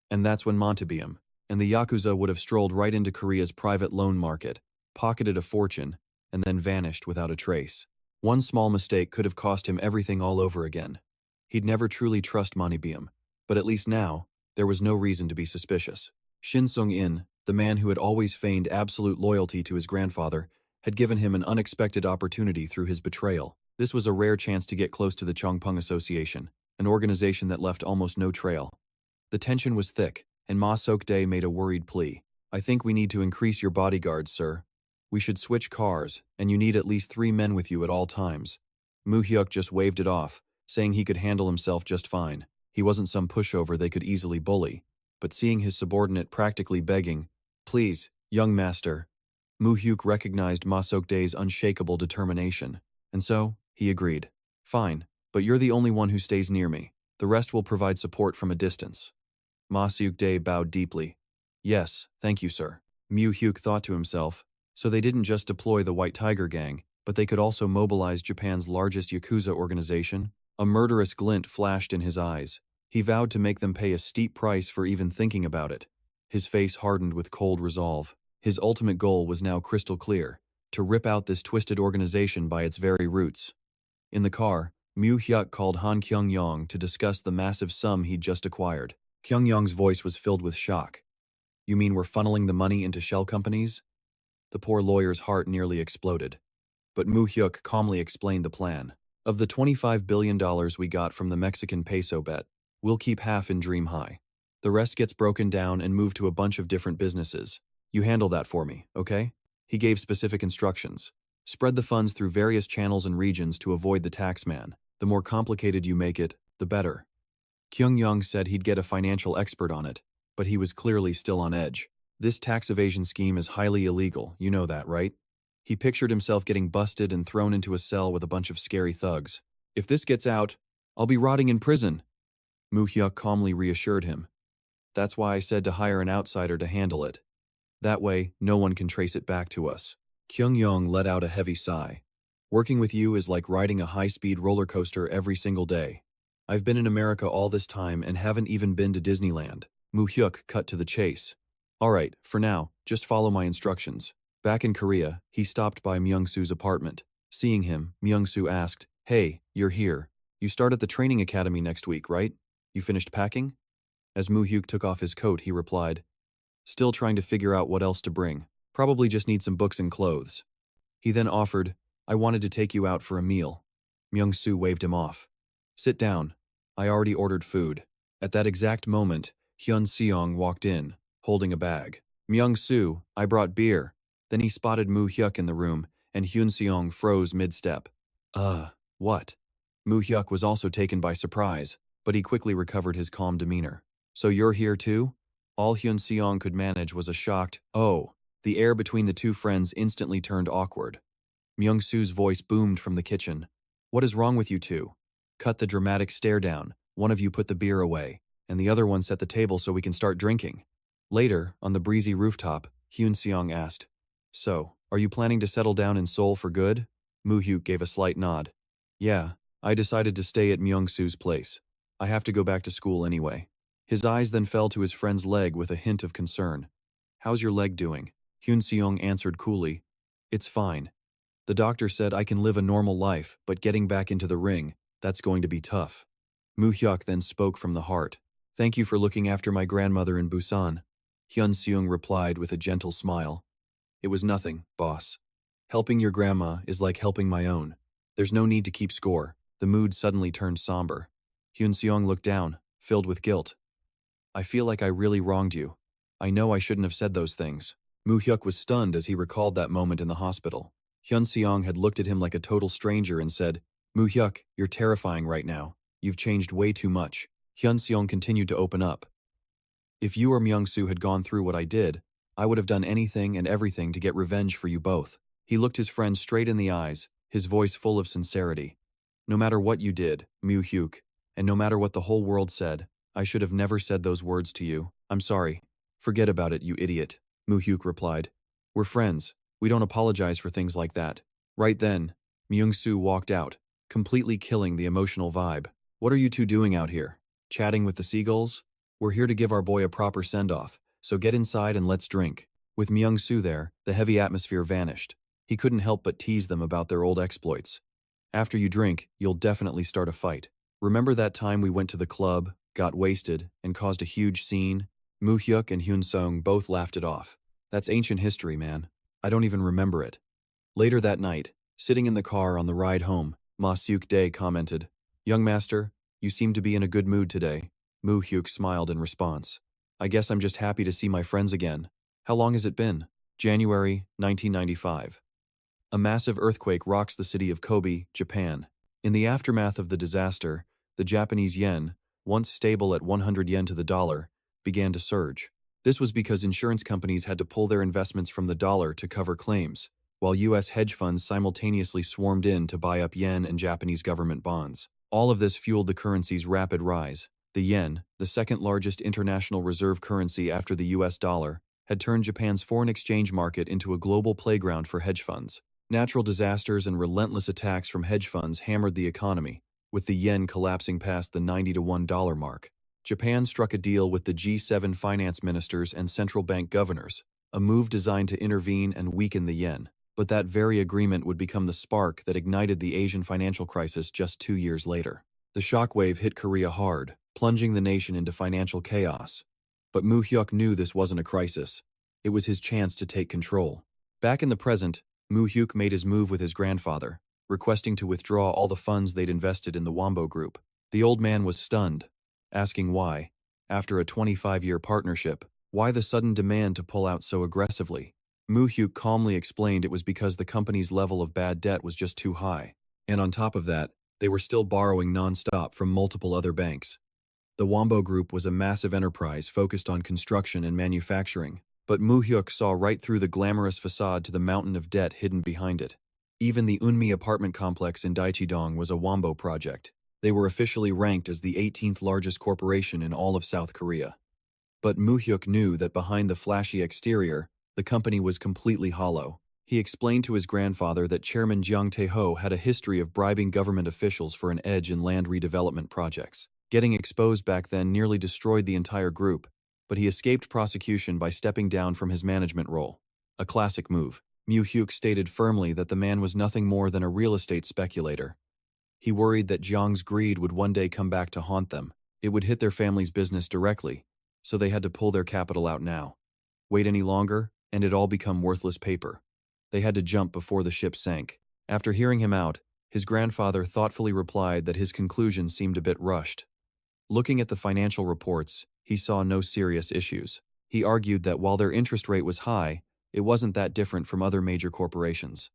And that's when Montebeam and the Yakuza would have strolled right into Korea's private loan market, pocketed a fortune, and then vanished without a trace. One small mistake could have cost him everything all over again. He'd never truly trust Montebeam, but at least now, there was no reason to be suspicious. Shin Sung-in, the man who had always feigned absolute loyalty to his grandfather, had given him an unexpected opportunity through his betrayal. This was a rare chance to get close to the Chongpung Association, an organization that left almost no trail. The tension was thick, and Ma Seok-dae made a worried plea. "I think we need to increase your bodyguards, sir. We should switch cars, and you need at least 3 men with you at all times." Mu Hyuk just waved it off, saying he could handle himself just fine. He wasn't some pushover they could easily bully. But seeing his subordinate practically begging, "Please, young master," Mu Hyuk recognized Ma Seok-dae's unshakable determination. And so, he agreed. "Fine, but you're the only one who stays near me. The rest will provide support from a distance." Ma Seok-dae bowed deeply. "Yes, thank you, sir." Mu Hyuk thought to himself, so they didn't just deploy the White Tiger Gang, but they could also mobilize Japan's largest Yakuza organization? A murderous glint flashed in his eyes. He vowed to make them pay a steep price for even thinking about it. His face hardened with cold resolve. His ultimate goal was now crystal clear: to rip out this twisted organization by its very roots. In the car, Mu Hyuk called Han Kyung-yong to discuss the massive sum he'd just acquired. Kyung-yong's voice was filled with shock. "You mean we're funneling the money into shell companies?" The poor lawyer's heart nearly exploded. But Mu Hyuk calmly explained the plan. "Of the $25 billion we got from the Mexican peso bet, we'll keep half in Dream High. The rest gets broken down and moved to a bunch of different businesses. You handle that for me, okay?" He gave specific instructions. "Spread the funds through various channels and regions to avoid the taxman. The more complicated you make it, the better." Kyung-yong said he'd get a financial expert on it, but he was clearly still on edge. "This tax evasion scheme is highly illegal, you know that, right?" He pictured himself getting busted and thrown into a cell with a bunch of scary thugs. "If this gets out, I'll be rotting in prison." Mu Hyuk calmly reassured him. "That's why I said to hire an outsider to handle it. That way, no one can trace it back to us." Kyung-yong let out a heavy sigh. "Working with you is like riding a high-speed roller coaster every single day. I've been in America all this time and haven't even been to Disneyland." Mu Hyuk cut to the chase. "All right, for now, just follow my instructions." Back in Korea, he stopped by Myung-soo's apartment. Seeing him, Myung-soo asked, "Hey, you're here. You start at the training academy next week, right? You finished packing?" As Mu Hyuk took off his coat, he replied, "Still trying to figure out what else to bring. Probably just need some books and clothes." He then offered, "I wanted to take you out for a meal." Myung-soo waved him off. "Sit down. I already ordered food." At that exact moment, Hyun Seong walked in, holding a bag. "Myung-soo, I brought beer." Then he spotted Mu Hyuk in the room, and Hyun Seong froze mid-step. What?" Mu Hyuk was also taken by surprise, but he quickly recovered his calm demeanor. "So you're here too?" All Hyun Seong could manage was a shocked, "Oh." The air between the two friends instantly turned awkward. Myung-soo's voice boomed from the kitchen. What is wrong with you two? Cut the dramatic stare down. One of you put the beer away, and the other one set the table so we can start drinking. Later, on the breezy rooftop, Hyun-seong asked, So, are you planning to settle down in Seoul for good? Mu Hyuk gave a slight nod. Yeah, I decided to stay at Myung-soo's place. I have to go back to school anyway. His eyes then fell to his friend's leg with a hint of concern. How's your leg doing? Hyun-seong answered coolly. It's fine. The doctor said I can live a normal life, but getting back into the ring, that's going to be tough. Mu Hyuk then spoke from the heart. Thank you for looking after my grandmother in Busan. Hyun-seong replied with a gentle smile. It was nothing, boss. Helping your grandma is like helping my own. There's no need to keep score. The mood suddenly turned somber. Hyun-seong looked down, filled with guilt. I feel like I really wronged you. I know I shouldn't have said those things. Mu Hyuk was stunned as he recalled that moment in the hospital. Hyun-seong had looked at him like a total stranger and said, Mu Hyuk, you're terrifying right now. You've changed way too much. Hyun-seong continued to open up. If you or Myung-soo had gone through what I did, I would have done anything and everything to get revenge for you both. He looked his friend straight in the eyes, his voice full of sincerity. No matter what you did, Mu Hyuk, and no matter what the whole world said, I should have never said those words to you. I'm sorry. Forget about it, you idiot, Mu Hyuk replied. We're friends. We don't apologize for things like that. Right then, Myung-soo walked out, completely killing the emotional vibe. What are you two doing out here? Chatting with the seagulls? We're here to give our boy a proper send-off, so get inside and let's drink. With Myung-soo there, the heavy atmosphere vanished. He couldn't help but tease them about their old exploits. After you drink, you'll definitely start a fight. Remember that time we went to the club, got wasted, and caused a huge scene? Mu Hyuk and Hyun-seong both laughed it off. That's ancient history, man. I don't even remember it. Later that night, sitting in the car on the ride home, Ma Seok-dae commented, Young master, you seem to be in a good mood today. Mu Hyuk smiled in response. I guess I'm just happy to see my friends again. How long has it been? January 1995. A massive earthquake rocks the city of Kobe, Japan. In the aftermath of the disaster, the Japanese yen, once stable at 100 yen to the dollar, began to surge. This was because insurance companies had to pull their investments from the dollar to cover claims, while U.S. hedge funds simultaneously swarmed in to buy up yen and Japanese government bonds. All of this fueled the currency's rapid rise. The yen, the second largest international reserve currency after the U.S. dollar, had turned Japan's foreign exchange market into a global playground for hedge funds. Natural disasters and relentless attacks from hedge funds hammered the economy, with the yen collapsing past the 90 to $1 mark. Japan struck a deal with the G7 finance ministers and central bank governors, a move designed to intervene and weaken the yen. But that very agreement would become the spark that ignited the Asian financial crisis just 2 years later. The shockwave hit Korea hard, plunging the nation into financial chaos. But Mu Hyuk knew this wasn't a crisis. It was his chance to take control. Back in the present, Mu Hyuk made his move with his grandfather, requesting to withdraw all the funds they'd invested in the Wombo Group. The old man was stunned, asking why, after a 25-year partnership, why the sudden demand to pull out so aggressively. Mu Hyuk calmly explained it was because the company's level of bad debt was just too high, and on top of that, they were still borrowing non-stop from multiple other banks. The Wombo Group was a massive enterprise focused on construction and manufacturing, but Mu Hyuk saw right through the glamorous facade to the mountain of debt hidden behind it. Even the Unmi apartment complex in Daechidong was a Wombo project. They were officially ranked as the 18th largest corporation in all of South Korea. But Mu Hyuk knew that behind the flashy exterior, the company was completely hollow. He explained to his grandfather that Chairman Jang Tae-ho had a history of bribing government officials for an edge in land redevelopment projects. Getting exposed back then nearly destroyed the entire group, but he escaped prosecution by stepping down from his management role. A classic move. Mu Hyuk stated firmly that the man was nothing more than a real estate speculator. He worried that Jiang's greed would one day come back to haunt them. It would hit their family's business directly, so they had to pull their capital out now. Wait any longer, and it'd all become worthless paper. They had to jump before the ship sank. After hearing him out, his grandfather thoughtfully replied that his conclusion seemed a bit rushed. Looking at the financial reports, he saw no serious issues. He argued that while their interest rate was high, it wasn't that different from other major corporations.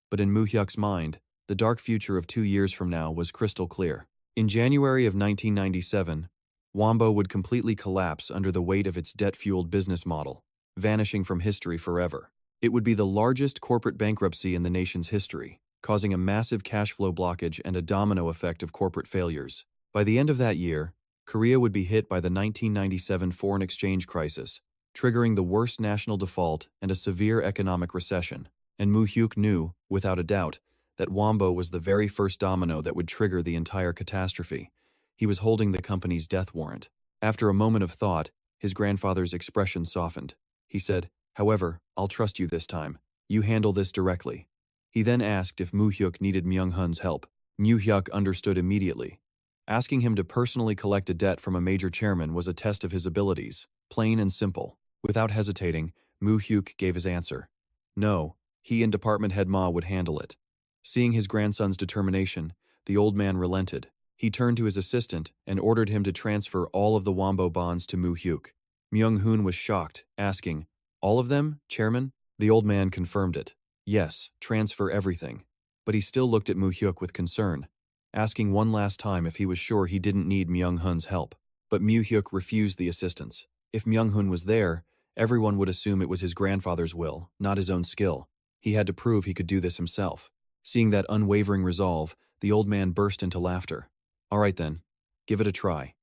But in Mu Hyuk's mind, the dark future of 2 years from now was crystal clear. In January of 1997, Wombo would completely collapse under the weight of its debt-fueled business model, vanishing from history forever. It would be the largest corporate bankruptcy in the nation's history, causing a massive cash flow blockage and a domino effect of corporate failures. By the end of that year, Korea would be hit by the 1997 foreign exchange crisis, triggering the worst national default and a severe economic recession. And Mu Hyuk knew, without a doubt, that Wombo was the very first domino that would trigger the entire catastrophe. He was holding the company's death warrant. After a moment of thought, his grandfather's expression softened. He said, "However, I'll trust you this time. You handle this directly." He then asked if Mu Hyuk needed Myung-hun's help. Mu Hyuk understood immediately. Asking him to personally collect a debt from a major chairman was a test of his abilities, plain and simple. Without hesitating, Mu Hyuk gave his answer. No, he and Department Head Ma would handle it. Seeing his grandson's determination, the old man relented. He turned to his assistant and ordered him to transfer all of the Wombo bonds to Mu Hyuk. Myung-hun was shocked, asking, "All of them, Chairman?" The old man confirmed it. Yes, transfer everything. But he still looked at Mu Hyuk with concern, asking one last time if he was sure he didn't need Myung-hun's help. But Mu Hyuk refused the assistance. If Myung-hun was there, everyone would assume it was his grandfather's will, not his own skill. He had to prove he could do this himself. Seeing that unwavering resolve, the old man burst into laughter. "All right then, give it a try.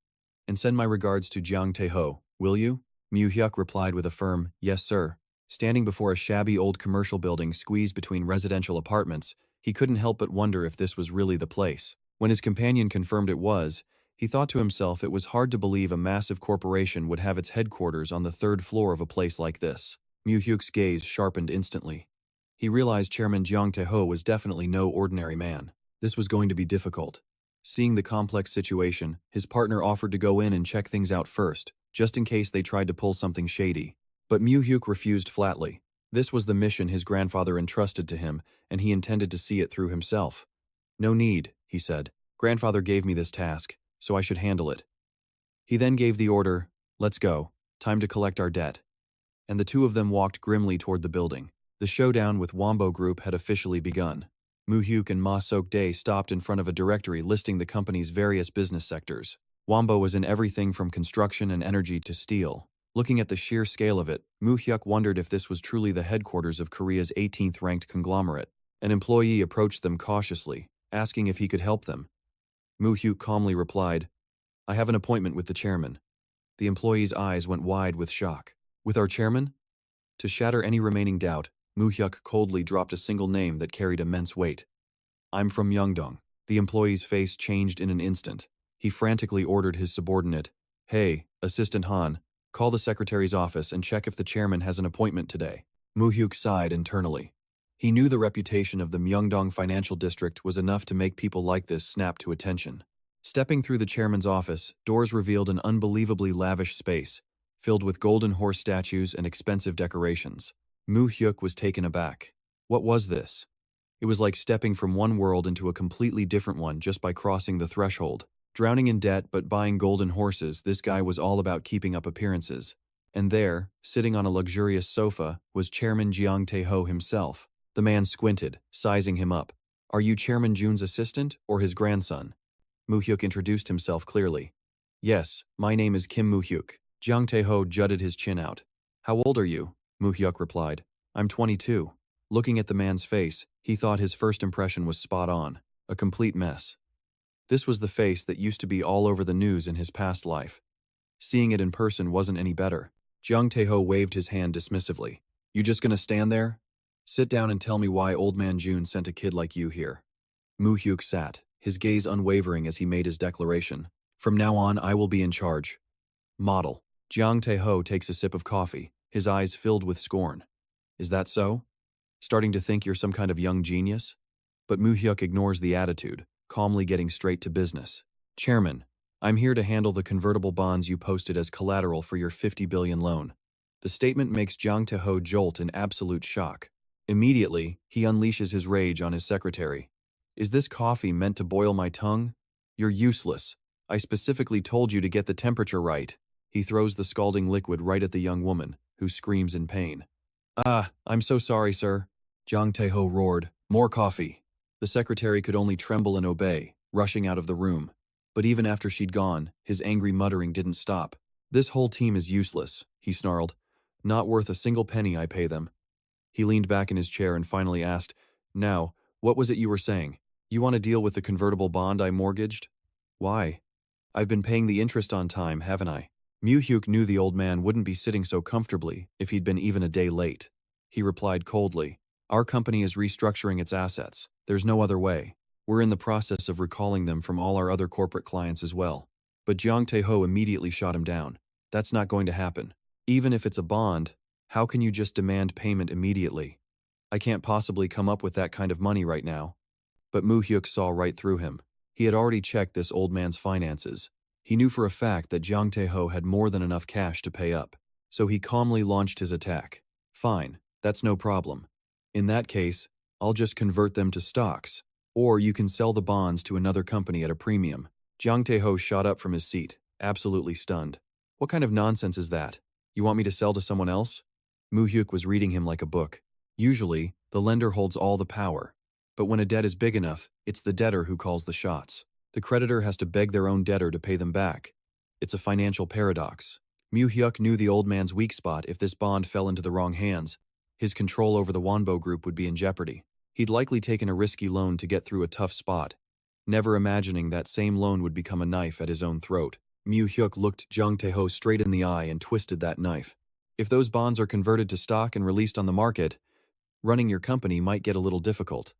And send my regards to Jiang Tae-ho, will you?" Mu Hyuk replied with a firm, "Yes, sir." Standing before a shabby old commercial building squeezed between residential apartments, he couldn't help but wonder if this was really the place. When his companion confirmed it was, he thought to himself it was hard to believe a massive corporation would have its headquarters on the third floor of a place like this. Mu Hyuk's gaze sharpened instantly. He realized Chairman Jiang Tae-ho was definitely no ordinary man. This was going to be difficult. Seeing the complex situation, his partner offered to go in and check things out first, just in case they tried to pull something shady. But Mu Hyuk refused flatly. This was the mission his grandfather entrusted to him, and he intended to see it through himself. "No need," he said. "Grandfather gave me this task, so I should handle it." He then gave the order, "Let's go. Time to collect our debt." And the two of them walked grimly toward the building. The showdown with Wombo Group had officially begun. Mu Hyuk and Ma Sok-dae stopped in front of a directory listing the company's various business sectors. Wombo was in everything from construction and energy to steel. Looking at the sheer scale of it, Mu Hyuk wondered if this was truly the headquarters of Korea's 18th-ranked conglomerate. An employee approached them cautiously, asking if he could help them. Mu Hyuk calmly replied, "I have an appointment with the chairman." The employee's eyes went wide with shock. "With our chairman?" To shatter any remaining doubt, Mu Hyuk coldly dropped a single name that carried immense weight. "I'm from Myeongdong." The employee's face changed in an instant. He frantically ordered his subordinate, "Hey, Assistant Han, call the secretary's office and check if the chairman has an appointment today." Mu Hyuk sighed internally. He knew the reputation of the Myeongdong Financial District was enough to make people like this snap to attention. Stepping through the chairman's office, doors revealed an unbelievably lavish space, filled with golden horse statues and expensive decorations. Mu Hyuk was taken aback. What was this? It was like stepping from one world into a completely different one just by crossing the threshold. Drowning in debt but buying golden horses, this guy was all about keeping up appearances. And there, sitting on a luxurious sofa, was Chairman Jiang Tae-ho himself. The man squinted, sizing him up. "Are you Chairman Jun's assistant or his grandson?" Mu Hyuk introduced himself clearly. "Yes, my name is Kim Mu Hyuk." Jiang Tae-ho jutted his chin out. "How old are you?" Mu Hyuk replied. "I'm 22. Looking at the man's face, he thought his first impression was spot on. A complete mess. This was the face that used to be all over the news in his past life. Seeing it in person wasn't any better. Jiang Tae-ho waved his hand dismissively. "You just gonna stand there? Sit down and tell me why old man Jun sent a kid like you here." Mu Hyuk sat, his gaze unwavering as he made his declaration. "From now on, I will be in charge." Model. Jiang Tae-ho takes a sip of coffee, his eyes filled with scorn. "Is that so? Starting to think you're some kind of young genius?" But Mu Hyuk ignores the attitude, calmly getting straight to business. "Chairman, I'm here to handle the convertible bonds you posted as collateral for your 50 billion loan." The statement makes Jiang Tae-ho jolt in absolute shock. Immediately, he unleashes his rage on his secretary. "Is this coffee meant to boil my tongue? You're useless. I specifically told you to get the temperature right." He throws the scalding liquid right at the young woman, who screams in pain. "Ah, I'm so sorry, sir." Jiang Tae-ho roared, "More coffee." The secretary could only tremble and obey, rushing out of the room. But even after she'd gone, his angry muttering didn't stop. "This whole team is useless," he snarled. "Not worth a single penny I pay them." He leaned back in his chair and finally asked, "Now, what was it you were saying? You want to deal with the convertible bond I mortgaged?" "Why? I've been paying the interest on time, haven't I?" Mu Hyuk knew the old man wouldn't be sitting so comfortably if he'd been even a day late. He replied coldly, "Our company is restructuring its assets. There's no other way. We're in the process of recalling them from all our other corporate clients as well." But Jiang Tae-ho immediately shot him down. "That's not going to happen. Even if it's a bond, how can you just demand payment immediately? I can't possibly come up with that kind of money right now." But Mu Hyuk saw right through him. He had already checked this old man's finances. He knew for a fact that Jiang Tae-ho had more than enough cash to pay up. So he calmly launched his attack. "Fine, that's no problem. In that case, I'll just convert them to stocks. Or you can sell the bonds to another company at a premium." Jiang Tae-ho shot up from his seat, absolutely stunned. "What kind of nonsense is that? You want me to sell to someone else?" Mu Hyuk was reading him like a book. Usually, the lender holds all the power. But when a debt is big enough, it's the debtor who calls the shots. The creditor has to beg their own debtor to pay them back. It's a financial paradox. Mu Hyuk knew the old man's weak spot. If this bond fell into the wrong hands, his control over the Wonbo group would be in jeopardy. He'd likely taken a risky loan to get through a tough spot, never imagining that same loan would become a knife at his own throat. Mu Hyuk looked Jiang Tae-ho straight in the eye and twisted that knife. "If those bonds are converted to stock and released on the market, running your company might get a little difficult.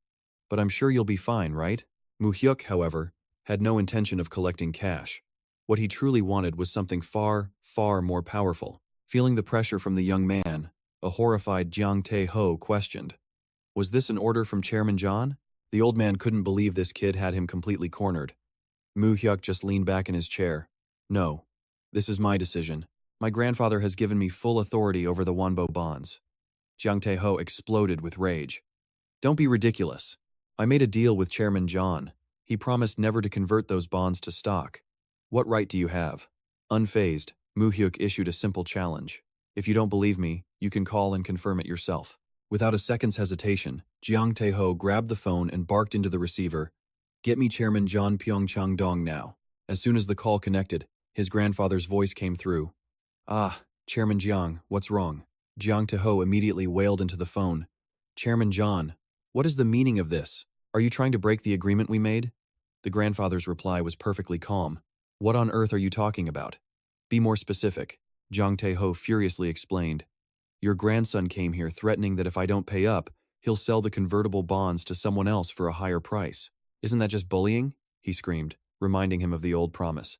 But I'm sure you'll be fine, right?" Mu Hyuk, however, had no intention of collecting cash. What he truly wanted was something far, far more powerful. Feeling the pressure from the young man, a horrified Jiang Tae-ho questioned, "Was this an order from Chairman John?" The old man couldn't believe this kid had him completely cornered. Mu Hyuk just leaned back in his chair. "No. This is my decision. My grandfather has given me full authority over the Wonbo bonds." Jiang Tae-ho exploded with rage. "Don't be ridiculous. I made a deal with Chairman John. He promised never to convert those bonds to stock. What right do you have?" Unfazed, Mu Hyuk issued a simple challenge. "If you don't believe me, you can call and confirm it yourself." Without a second's hesitation, Jiang Tae-ho grabbed the phone and barked into the receiver, "Get me Chairman John Pyeongchang-dong now." As soon as the call connected, his grandfather's voice came through. "Ah, Chairman Jiang, what's wrong?" Jiang Tae-ho immediately wailed into the phone. "Chairman John, what is the meaning of this? Are you trying to break the agreement we made?" The grandfather's reply was perfectly calm. "What on earth are you talking about? Be more specific," Jiang Tae-ho furiously explained. "Your grandson came here threatening that if I don't pay up, he'll sell the convertible bonds to someone else for a higher price. Isn't that just bullying?" he screamed, reminding him of the old promise.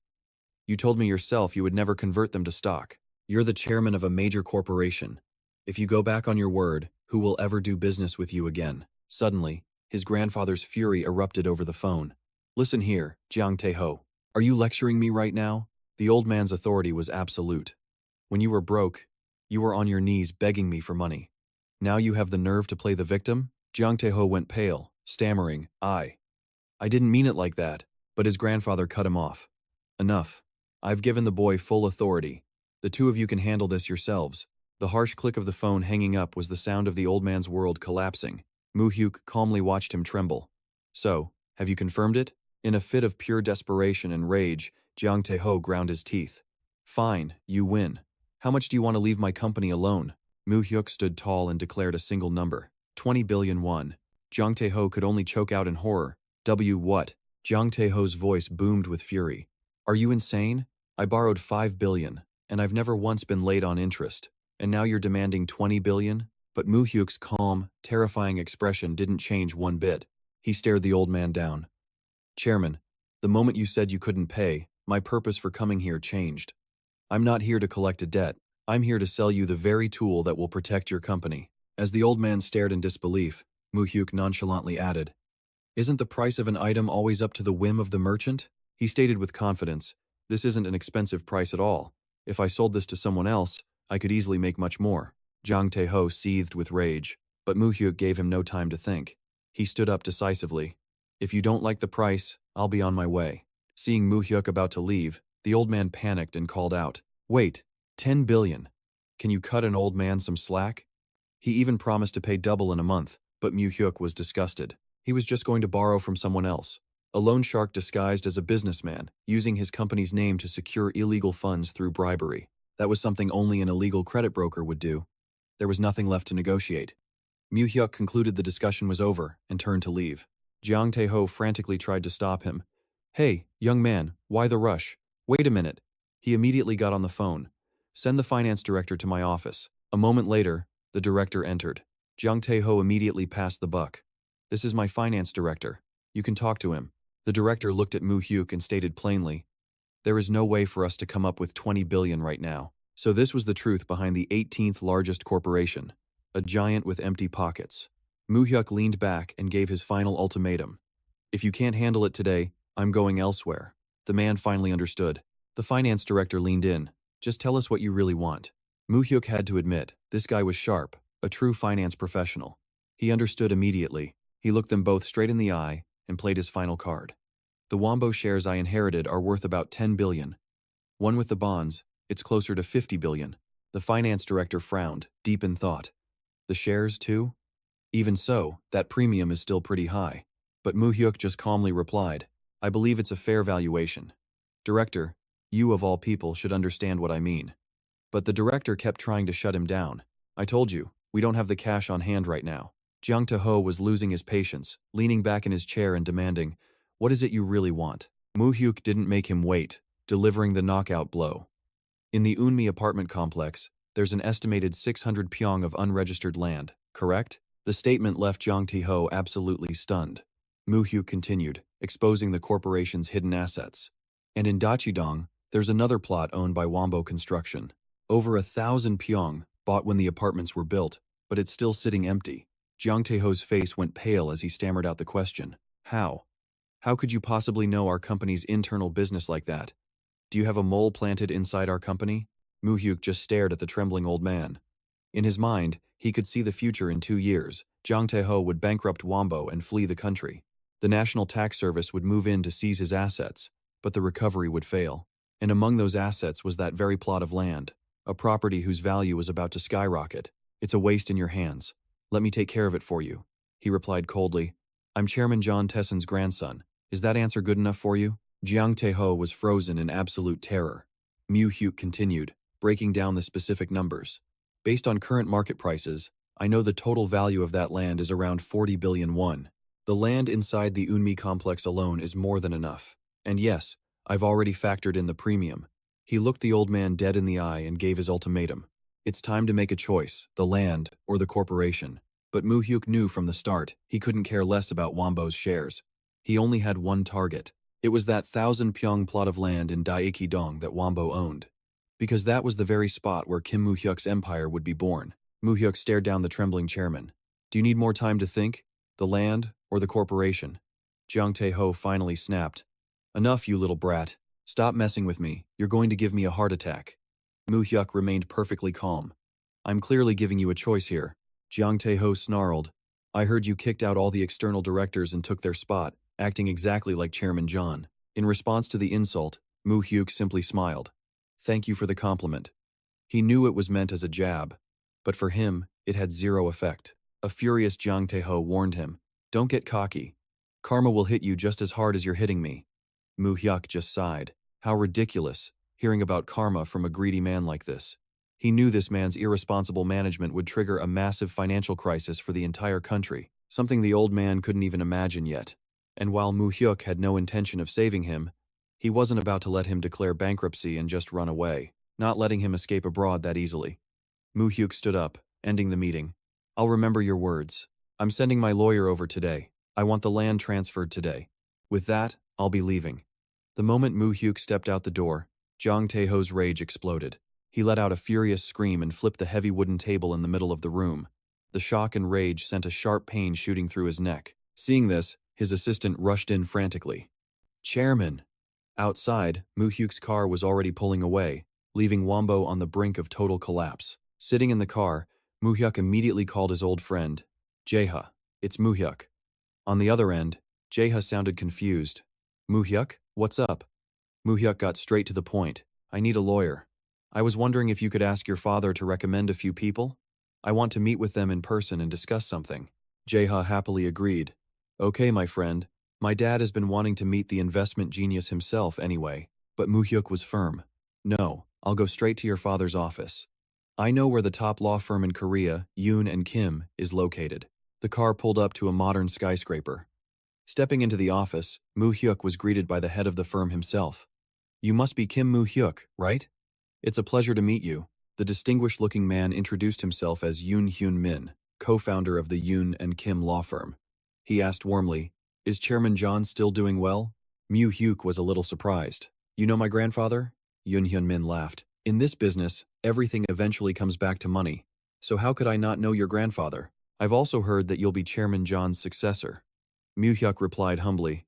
"You told me yourself you would never convert them to stock. You're the chairman of a major corporation. If you go back on your word, who will ever do business with you again?" Suddenly, his grandfather's fury erupted over the phone. "Listen here, Jiang Tae-ho. Are you lecturing me right now?" The old man's authority was absolute. "When you were broke, you were on your knees begging me for money. Now you have the nerve to play the victim?" Jiang Tae-ho went pale, stammering, I didn't mean it like that," but his grandfather cut him off. "Enough. I've given the boy full authority. The two of you can handle this yourselves." The harsh click of the phone hanging up was the sound of the old man's world collapsing. Mu Hyuk calmly watched him tremble. "So, have you confirmed it?" In a fit of pure desperation and rage, Jiang Tae-ho ground his teeth. "Fine, you win. How much do you want to leave my company alone?" Mu Hyuk stood tall and declared a single number. 20 billion won. Jiang Tae-ho could only choke out in horror. What? Jiang Tae-ho's voice boomed with fury. "Are you insane? I borrowed 5 billion, and I've never once been late on interest. And now you're demanding 20 billion? But Mu Hyuk's calm, terrifying expression didn't change one bit. He stared the old man down. "Chairman, the moment you said you couldn't pay, my purpose for coming here changed. I'm not here to collect a debt. I'm here to sell you the very tool that will protect your company." As the old man stared in disbelief, Mu Hyuk nonchalantly added, "Isn't the price of an item always up to the whim of the merchant?" He stated with confidence, "This isn't an expensive price at all. If I sold this to someone else, I could easily make much more." Jiang Tae-ho seethed with rage, but Mu Hyuk gave him no time to think. He stood up decisively. "If you don't like the price, I'll be on my way." Seeing Mu Hyuk about to leave, the old man panicked and called out, "Wait, 10 billion. Can you cut an old man some slack?" He even promised to pay double in a month, but Mu Hyuk was disgusted. He was just going to borrow from someone else. A loan shark disguised as a businessman, using his company's name to secure illegal funds through bribery. That was something only an illegal credit broker would do. There was nothing left to negotiate. Mu Hyuk concluded the discussion was over and turned to leave. Jiang Tae-ho frantically tried to stop him. "Hey, young man, why the rush? Wait a minute." He immediately got on the phone. "Send the finance director to my office." A moment later, the director entered. Jiang Tae-ho immediately passed the buck. "This is my finance director. You can talk to him." The director looked at Mu Hyuk and stated plainly, "There is no way for us to come up with 20 billion right now." So this was the truth behind the 18th largest corporation, a giant with empty pockets. Mu Hyuk leaned back and gave his final ultimatum. "If you can't handle it today, I'm going elsewhere." The man finally understood. The finance director leaned in. "Just tell us what you really want." Mu Hyuk had to admit, this guy was sharp, a true finance professional. He understood immediately. He looked them both straight in the eye and played his final card. "The Wombo shares I inherited are worth about 10 billion. One with the bonds, it's closer to 50 billion. The finance director frowned, deep in thought. "The shares, too?" "Even so, that premium is still pretty high." But Mu Hyuk just calmly replied, "I believe it's a fair valuation. Director, you of all people should understand what I mean." But the director kept trying to shut him down. "I told you, we don't have the cash on hand right now." Jiang Tae-ho was losing his patience, leaning back in his chair and demanding, "What is it you really want?" Mu Hyuk didn't make him wait, delivering the knockout blow. "In the Eunmi apartment complex, there's an estimated 600 pyong of unregistered land, correct?" The statement left Jiang Tae-ho absolutely stunned. Mu Hyuk continued, exposing the corporation's hidden assets. "And in Dachidong, there's another plot owned by Wombo Construction. Over 1,000 pyong, bought when the apartments were built, but it's still sitting empty." Jiang Tae-ho's face went pale as he stammered out the question. "How? How could you possibly know our company's internal business like that? Do you have a mole planted inside our company?" Mu Hyuk just stared at the trembling old man. In his mind, he could see the future in 2 years. Jiang Tae-ho would bankrupt Wombo and flee the country. The National Tax Service would move in to seize his assets, but the recovery would fail. And among those assets was that very plot of land, a property whose value was about to skyrocket. "It's a waste in your hands. Let me take care of it for you," he replied coldly. "I'm Chairman John Tesson's grandson. Is that answer good enough for you?" Jiang Tae-ho was frozen in absolute terror. Mu Hyuk continued, breaking down the specific numbers. "Based on current market prices, I know the total value of that land is around 40 billion won. The land inside the Eunmi complex alone is more than enough. And yes, I've already factored in the premium." He looked the old man dead in the eye and gave his ultimatum. It's time to make a choice, the land or the corporation. But Mu Hyuk knew from the start he couldn't care less about Wombo's shares. He only had one target. It was that 1,000 pyong plot of land in Daiki-dong that Wombo owned. Because that was the very spot where Kim Mu Hyuk's empire would be born. Mu Hyuk stared down the trembling chairman. "Do you need more time to think? The land or the corporation?" Jiang Tae-ho finally snapped. "Enough, you little brat. Stop messing with me. You're going to give me a heart attack." Mu Hyuk remained perfectly calm. "I'm clearly giving you a choice here." Jiang Tae-ho snarled. "I heard you kicked out all the external directors and took their spot, acting exactly like Chairman John." In response to the insult, Mu Hyuk simply smiled. "Thank you for the compliment." He knew it was meant as a jab, but for him, it had zero effect. A furious Jiang Tae-ho warned him, "Don't get cocky. Karma will hit you just as hard as you're hitting me." Mu Hyuk just sighed. How ridiculous, hearing about karma from a greedy man like this. He knew this man's irresponsible management would trigger a massive financial crisis for the entire country, something the old man couldn't even imagine yet. And while Mu Hyuk had no intention of saving him, he wasn't about to let him declare bankruptcy and just run away, not letting him escape abroad that easily. Mu Hyuk stood up, ending the meeting. "I'll remember your words. I'm sending my lawyer over today. I want the land transferred today. With that, I'll be leaving." The moment Mu Hyuk stepped out the door, Jiang Tae-ho's rage exploded. He let out a furious scream and flipped the heavy wooden table in the middle of the room. The shock and rage sent a sharp pain shooting through his neck. Seeing this, his assistant rushed in frantically. "Chairman!" Outside, Mu Hyuk's car was already pulling away, leaving Wombo on the brink of total collapse. Sitting in the car, Mu Hyuk immediately called his old friend. "Jae-ha, it's Mu Hyuk." On the other end, Jae-ha sounded confused. "Mu Hyuk, what's up?" Mu Hyuk got straight to the point. "I need a lawyer. I was wondering if you could ask your father to recommend a few people? I want to meet with them in person and discuss something." Jae-ha happily agreed. "Okay, my friend. My dad has been wanting to meet the investment genius himself anyway." But Mu Hyuk was firm. "No, I'll go straight to your father's office. I know where the top law firm in Korea, Yoon and Kim, is located. The car pulled up to a modern skyscraper. Stepping into the office, Mu Hyuk was greeted by the head of the firm himself. You must be Kim Mu Hyuk, right? It's a pleasure to meet you. The distinguished-looking man introduced himself as Yoon Hyun Min, co-founder of the Yoon and Kim law firm. He asked warmly, "Is Chairman John still doing well?" Mu Hyuk was a little surprised. "You know my grandfather?" Yoon Hyun Min laughed. "In this business, everything eventually comes back to money. So how could I not know your grandfather? I've also heard that you'll be Chairman John's successor." Mu Hyuk replied humbly,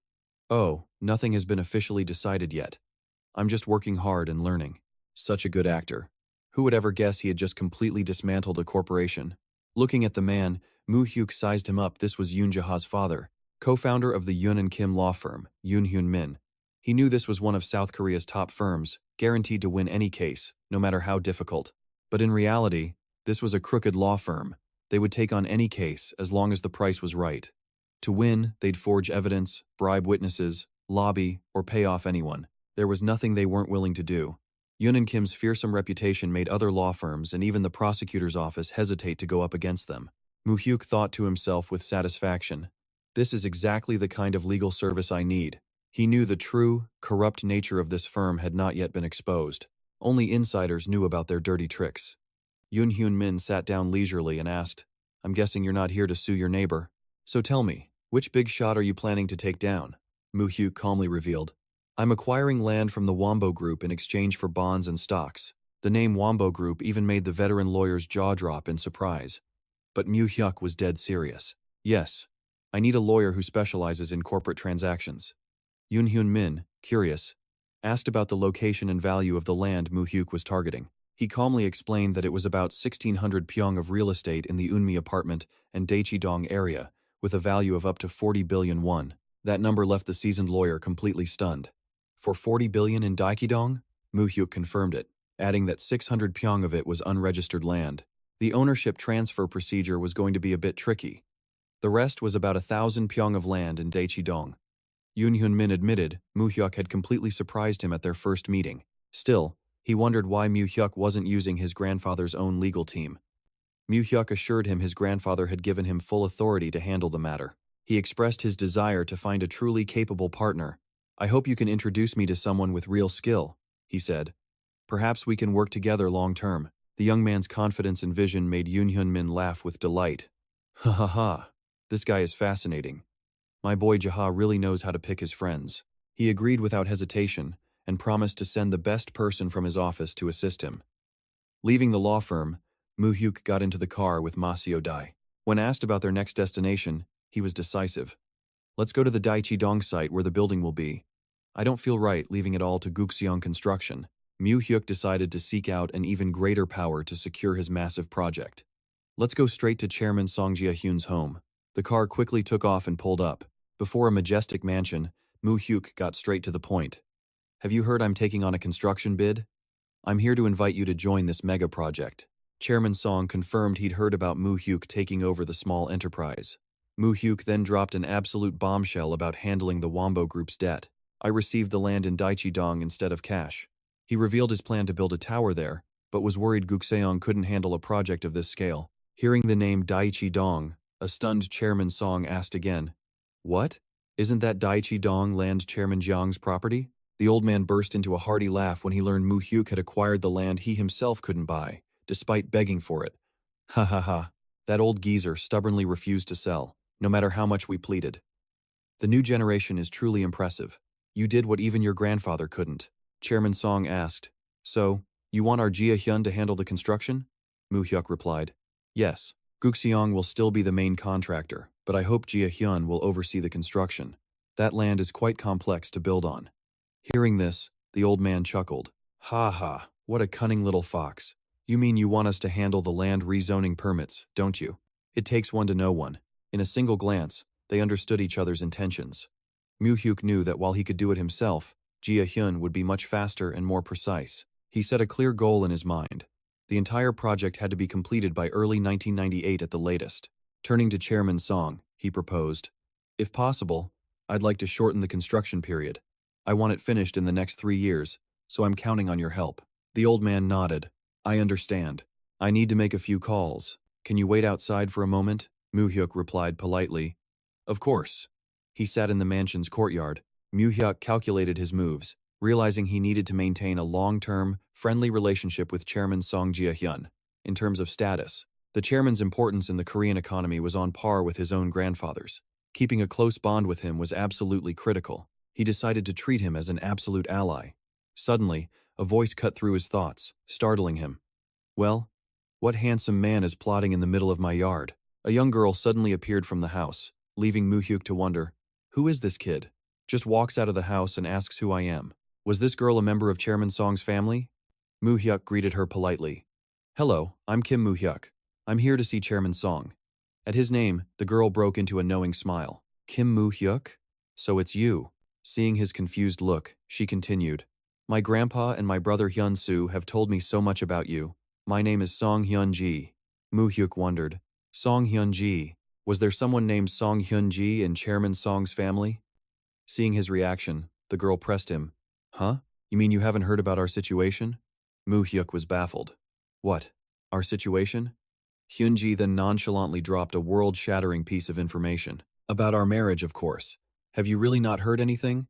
"Oh, nothing has been officially decided yet. I'm just working hard and learning." Such a good actor. Who would ever guess he had just completely dismantled a corporation? Looking at the man, Mu Hyuk sized him up. This was Yoon Jaha's father, co-founder of the Yoon and Kim law firm, Yoon Hyun Min. He knew this was one of South Korea's top firms, guaranteed to win any case, no matter how difficult. But in reality, this was a crooked law firm. They would take on any case as long as the price was right. To win, they'd forge evidence, bribe witnesses, lobby, or pay off anyone. There was nothing they weren't willing to do. Yoon and Kim's fearsome reputation made other law firms and even the prosecutor's office hesitate to go up against them. Mu Hyuk thought to himself with satisfaction, "This is exactly the kind of legal service I need." He knew the true, corrupt nature of this firm had not yet been exposed. Only insiders knew about their dirty tricks. Yoon Hyun Min sat down leisurely and asked, "I'm guessing you're not here to sue your neighbor. So tell me, which big shot are you planning to take down?" Mu Hyuk calmly revealed, "I'm acquiring land from the Wombo Group in exchange for bonds and stocks." The name Wombo Group even made the veteran lawyer's jaw drop in surprise. But Mu Hyuk was dead serious. "Yes, I need a lawyer who specializes in corporate transactions." Yoon Hyun Min, curious, asked about the location and value of the land Mu Hyuk was targeting. He calmly explained that it was about 1,600 pyong of real estate in the Eunmi apartment and Daechidong area, with a value of up to 40 billion won. That number left the seasoned lawyer completely stunned. For 40 billion in Daechidong? Mu Hyuk confirmed it, adding that 600 pyong of it was unregistered land. The ownership transfer procedure was going to be a bit tricky. The rest was about 1,000 pyong of land in Daechidong. Yoon Hyun Min admitted Mu Hyuk had completely surprised him at their first meeting. Still, he wondered why Mu Hyuk wasn't using his grandfather's own legal team. Mu Hyuk assured him his grandfather had given him full authority to handle the matter. He expressed his desire to find a truly capable partner. "I hope you can introduce me to someone with real skill," he said. "Perhaps we can work together long term." The young man's confidence and vision made Yoon Hyun Min laugh with delight. "Ha ha ha, this guy is fascinating. My boy Jaha really knows how to pick his friends." He agreed without hesitation and promised to send the best person from his office to assist him. Leaving the law firm, Mu Hyuk got into the car with Ma Seo-dai. When asked about their next destination, he was decisive. "Let's go to the Daechidong site where the building will be. I don't feel right leaving it all to Gukseong Construction." Mu Hyuk decided to seek out an even greater power to secure his massive project. "Let's go straight to Chairman Song Jia-hyun's home." The car quickly took off and pulled up. Before a majestic mansion, Mu Hyuk got straight to the point. "Have you heard I'm taking on a construction bid? I'm here to invite you to join this mega project." Chairman Song confirmed he'd heard about Mu Hyuk taking over the small enterprise. Mu Hyuk then dropped an absolute bombshell about handling the Wombo Group's debt. "I received the land in Daechidong instead of cash." He revealed his plan to build a tower there, but was worried Gukseong couldn't handle a project of this scale. Hearing the name Daechidong, a stunned Chairman Song asked again, "What? Isn't that Daechidong land Chairman Jiang's property?" The old man burst into a hearty laugh when he learned Mu Hyuk had acquired the land he himself couldn't buy, despite begging for it. "Ha ha ha, that old geezer stubbornly refused to sell, no matter how much we pleaded. The new generation is truly impressive. You did what even your grandfather couldn't." Chairman Song asked, "So, you want our Jia Hyun to handle the construction?" Mu Hyuk replied, "Yes, Gukseong will still be the main contractor, but I hope Jia Hyun will oversee the construction. That land is quite complex to build on." Hearing this, the old man chuckled. "Ha ha, what a cunning little fox. You mean you want us to handle the land rezoning permits, don't you? It takes one to know one." In a single glance, they understood each other's intentions. Mu Hyuk knew that while he could do it himself, Jia Hyun would be much faster and more precise. He set a clear goal in his mind. The entire project had to be completed by early 1998 at the latest. Turning to Chairman Song, he proposed, "If possible, I'd like to shorten the construction period. I want it finished in the next 3 years, so I'm counting on your help." The old man nodded. "I understand. I need to make a few calls. Can you wait outside for a moment? Mu Hyuk replied politely. Of course. He sat in the mansion's courtyard. Mu Hyuk calculated his moves, realizing he needed to maintain a long-term, friendly relationship with Chairman Song Jia-hyun. In terms of status, the chairman's importance in the Korean economy was on par with his own grandfather's. Keeping a close bond with him was absolutely critical. He decided to treat him as an absolute ally. Suddenly, a voice cut through his thoughts, startling him. Well, what handsome man is plotting in the middle of my yard? A young girl suddenly appeared from the house, leaving Mu Hyuk to wonder, who is this kid? Just walks out of the house and asks who I am. Was this girl a member of Chairman Song's family? Mu Hyuk greeted her politely. Hello, I'm Kim Mu Hyuk. I'm here to see Chairman Song. At his name, the girl broke into a knowing smile. Kim Mu Hyuk? So it's you. Seeing his confused look, she continued. My grandpa and my brother Hyun Soo have told me so much about you. My name is Song Hyun Ji. Mu Hyuk wondered. Song Hyun Ji. Was there someone named Song Hyun Ji in Chairman Song's family? Seeing his reaction, the girl pressed him. Huh? You mean you haven't heard about our situation? Mu Hyuk was baffled. What? Our situation? Hyun Ji then nonchalantly dropped a world-shattering piece of information. About our marriage, of course. Have you really not heard anything?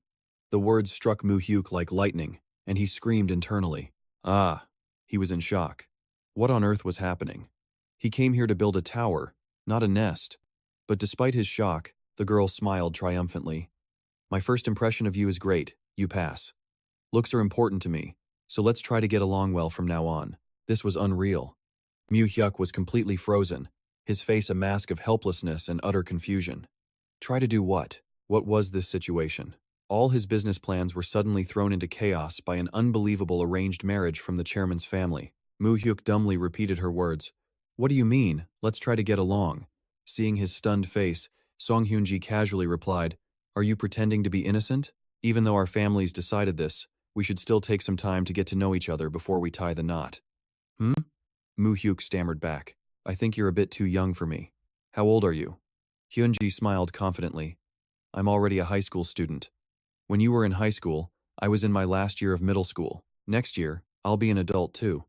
The words struck Mu Hyuk like lightning, and he screamed internally. Ah. He was in shock. What on earth was happening? He came here to build a tower, not a nest. But despite his shock, the girl smiled triumphantly. My first impression of you is great, you pass. Looks are important to me, so let's try to get along well from now on. This was unreal. Mu Hyuk was completely frozen, his face a mask of helplessness and utter confusion. Try to do what? What was this situation? All his business plans were suddenly thrown into chaos by an unbelievable arranged marriage from the chairman's family. Mu Hyuk dumbly repeated her words. What do you mean, let's try to get along? Seeing his stunned face, Song Hyun Ji casually replied, Are you pretending to be innocent? Even though our families decided this, we should still take some time to get to know each other before we tie the knot. Mu Hyuk stammered back. I think you're a bit too young for me. How old are you? Hyun Ji smiled confidently. I'm already a high school student. When you were in high school, I was in my last year of middle school. Next year, I'll be an adult too.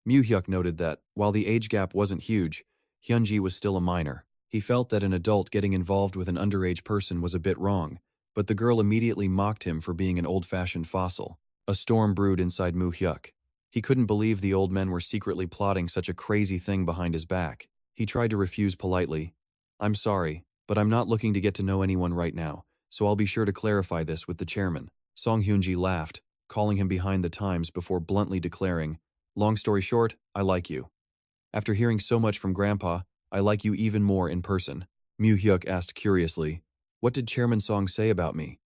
Mu Hyuk noted that, while the age gap wasn't huge, Hyun Ji was still a minor. He felt that an adult getting involved with an underage person was a bit wrong, but the girl immediately mocked him for being an old-fashioned fossil. A storm brewed inside Mu Hyuk. He couldn't believe the old men were secretly plotting such a crazy thing behind his back. He tried to refuse politely. I'm sorry, but I'm not looking to get to know anyone right now, so I'll be sure to clarify this with the chairman. Song Hyun Ji laughed, calling him behind the times before bluntly declaring, Long story short, I like you. After hearing so much from Grandpa, I like you even more in person. Mu Hyuk asked curiously, What did Chairman Song say about me?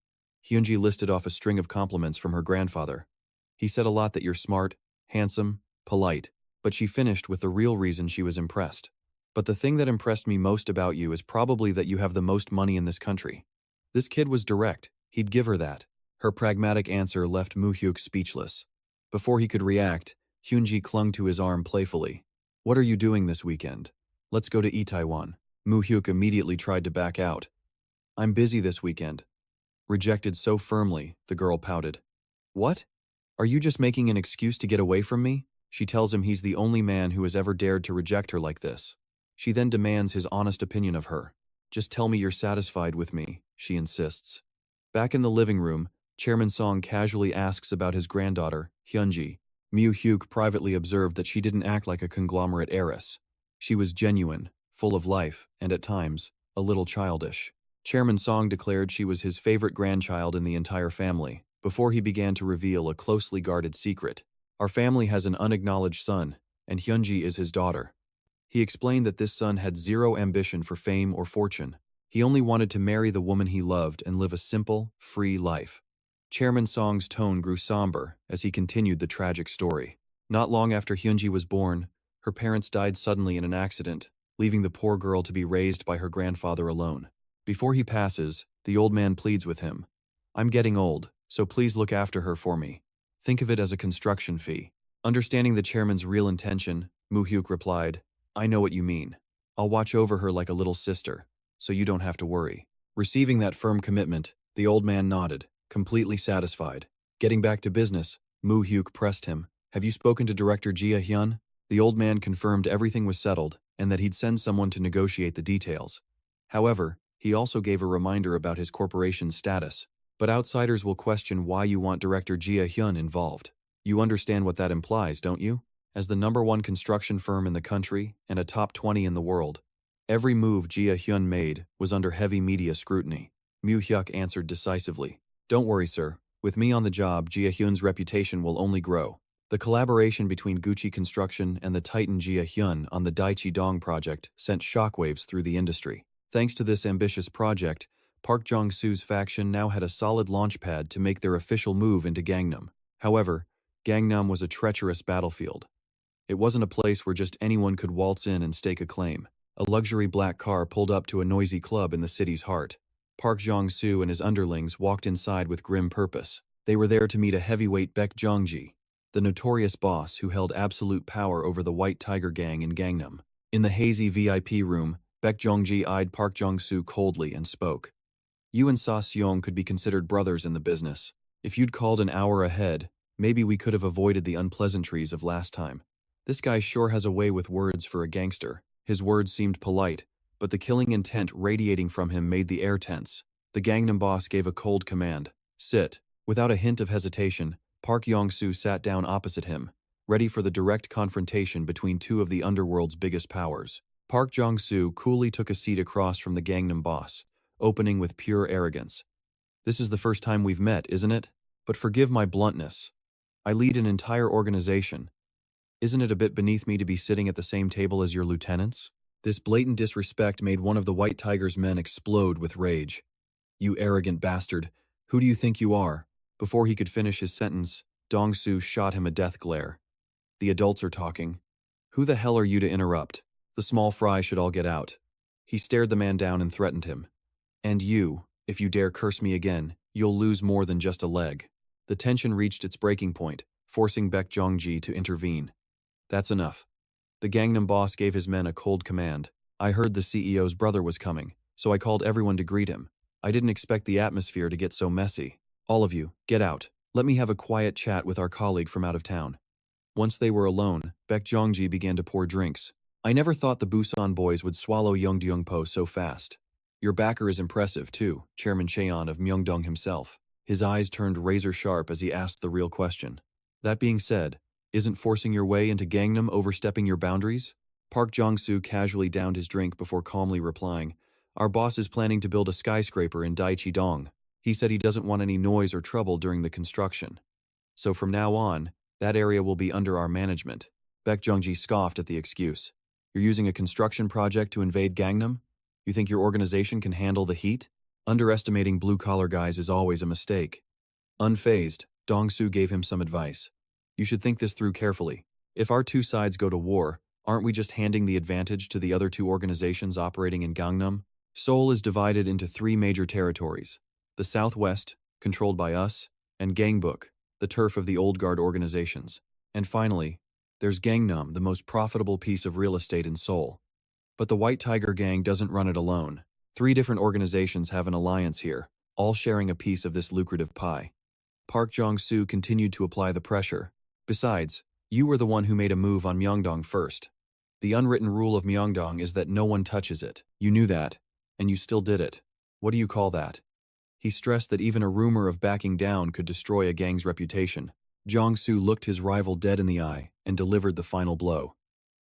Hyun Ji listed off a string of compliments from her grandfather. He said a lot that you're smart, handsome, polite, but she finished with the real reason she was impressed. But the thing that impressed me most about you is probably that you have the most money in this country. This kid was direct, he'd give her that. Her pragmatic answer left Mu Hyuk speechless. Before he could react, Hyun Ji clung to his arm playfully. What are you doing this weekend? Let's go to Itaewon. Mu Hyuk immediately tried to back out. I'm busy this weekend. Rejected so firmly, the girl pouted. What? Are you just making an excuse to get away from me? She tells him he's the only man who has ever dared to reject her like this. She then demands his honest opinion of her. Just tell me you're satisfied with me, she insists. Back in the living room, Chairman Song casually asks about his granddaughter, Hyunji. Mu Hyuk privately observed that she didn't act like a conglomerate heiress. She was genuine, full of life, and at times, a little childish. Chairman Song declared she was his favorite grandchild in the entire family, before he began to reveal a closely guarded secret. Our family has an unacknowledged son, and Hyunji is his daughter. He explained that this son had zero ambition for fame or fortune. He only wanted to marry the woman he loved and live a simple, free life. Chairman Song's tone grew somber as he continued the tragic story. Not long after Hyunji was born, her parents died suddenly in an accident, leaving the poor girl to be raised by her grandfather alone. Before he passes, the old man pleads with him. I'm getting old, so please look after her for me. Think of it as a construction fee. Understanding the chairman's real intention, Mu Hyuk replied, I know what you mean. I'll watch over her like a little sister, so you don't have to worry. Receiving that firm commitment, the old man nodded, completely satisfied. Getting back to business, Mu Hyuk pressed him. Have you spoken to Director Jia Hyun? The old man confirmed everything was settled and that he'd send someone to negotiate the details. However, he also gave a reminder about his corporation's status. But outsiders will question why you want Director Jia Hyun involved. You understand what that implies, don't you? As the #1 construction firm in the country and a top 20 in the world, every move Jia Hyun made was under heavy media scrutiny. Mu Hyuk answered decisively. Don't worry, sir. With me on the job, Jia Hyun's reputation will only grow. The collaboration between Gucci Construction and the titan Jia Hyun on the Daichi Dong project sent shockwaves through the industry. Thanks to this ambitious project, Park Jong-soo's faction now had a solid launchpad to make their official move into Gangnam. However, Gangnam was a treacherous battlefield. It wasn't a place where just anyone could waltz in and stake a claim. A luxury black car pulled up to a noisy club in the city's heart. Park Jong-soo and his underlings walked inside with grim purpose. They were there to meet a heavyweight Baek Jong-ji, the notorious boss who held absolute power over the White Tiger gang in Gangnam. In the hazy VIP room, Baek Jong-ji eyed Park Jong-soo coldly and spoke. You and Sa Seong could be considered brothers in the business. If you'd called an hour ahead, maybe we could have avoided the unpleasantries of last time. This guy sure has a way with words for a gangster. His words seemed polite, but the killing intent radiating from him made the air tense. The Gangnam boss gave a cold command. Sit. Without a hint of hesitation, Park Jong-soo sat down opposite him, ready for the direct confrontation between two of the underworld's biggest powers. Park Jong-soo coolly took a seat across from the Gangnam boss, opening with pure arrogance. This is the first time we've met, isn't it? But forgive my bluntness. I lead an entire organization. Isn't it a bit beneath me to be sitting at the same table as your lieutenants? This blatant disrespect made one of the White Tiger's men explode with rage. You arrogant bastard, who do you think you are? Before he could finish his sentence, Dong-soo shot him a death glare. The adults are talking. Who the hell are you to interrupt? The small fry should all get out. He stared the man down and threatened him. And you, if you dare curse me again, you'll lose more than just a leg. The tension reached its breaking point, forcing Baek Jong-ji to intervene. That's enough. The Gangnam boss gave his men a cold command. I heard the CEO's brother was coming, so I called everyone to greet him. I didn't expect the atmosphere to get so messy. All of you, get out. Let me have a quiet chat with our colleague from out of town. Once they were alone, Baek Jong-ji began to pour drinks. I never thought the Busan boys would swallow Yeongdeungpo so fast. Your backer is impressive, too, Chairman Cheon of Myeongdong himself. His eyes turned razor-sharp as he asked the real question. That being said, isn't forcing your way into Gangnam overstepping your boundaries? Park Jong-soo casually downed his drink before calmly replying, Our boss is planning to build a skyscraper in Daichi Dong. He said he doesn't want any noise or trouble during the construction. So from now on, that area will be under our management. Baek Jong-ji scoffed at the excuse. You're using a construction project to invade Gangnam? You think your organization can handle the heat? Underestimating blue-collar guys is always a mistake. Unfazed, Dong-soo gave him some advice. You should think this through carefully. If our two sides go to war, aren't we just handing the advantage to the other two organizations operating in Gangnam? Seoul is divided into 3 major territories. The Southwest, controlled by us, and Gangbuk, the turf of the old guard organizations. And finally, there's Gangnam, the most profitable piece of real estate in Seoul. But the White Tiger gang doesn't run it alone. 3 different organizations have an alliance here, all sharing a piece of this lucrative pie. Park Jong-soo continued to apply the pressure. Besides, you were the one who made a move on Myeongdong first. The unwritten rule of Myeongdong is that no one touches it. You knew that, and you still did it. What do you call that? He stressed that even a rumor of backing down could destroy a gang's reputation. Jong-soo looked his rival dead in the eye and delivered the final blow.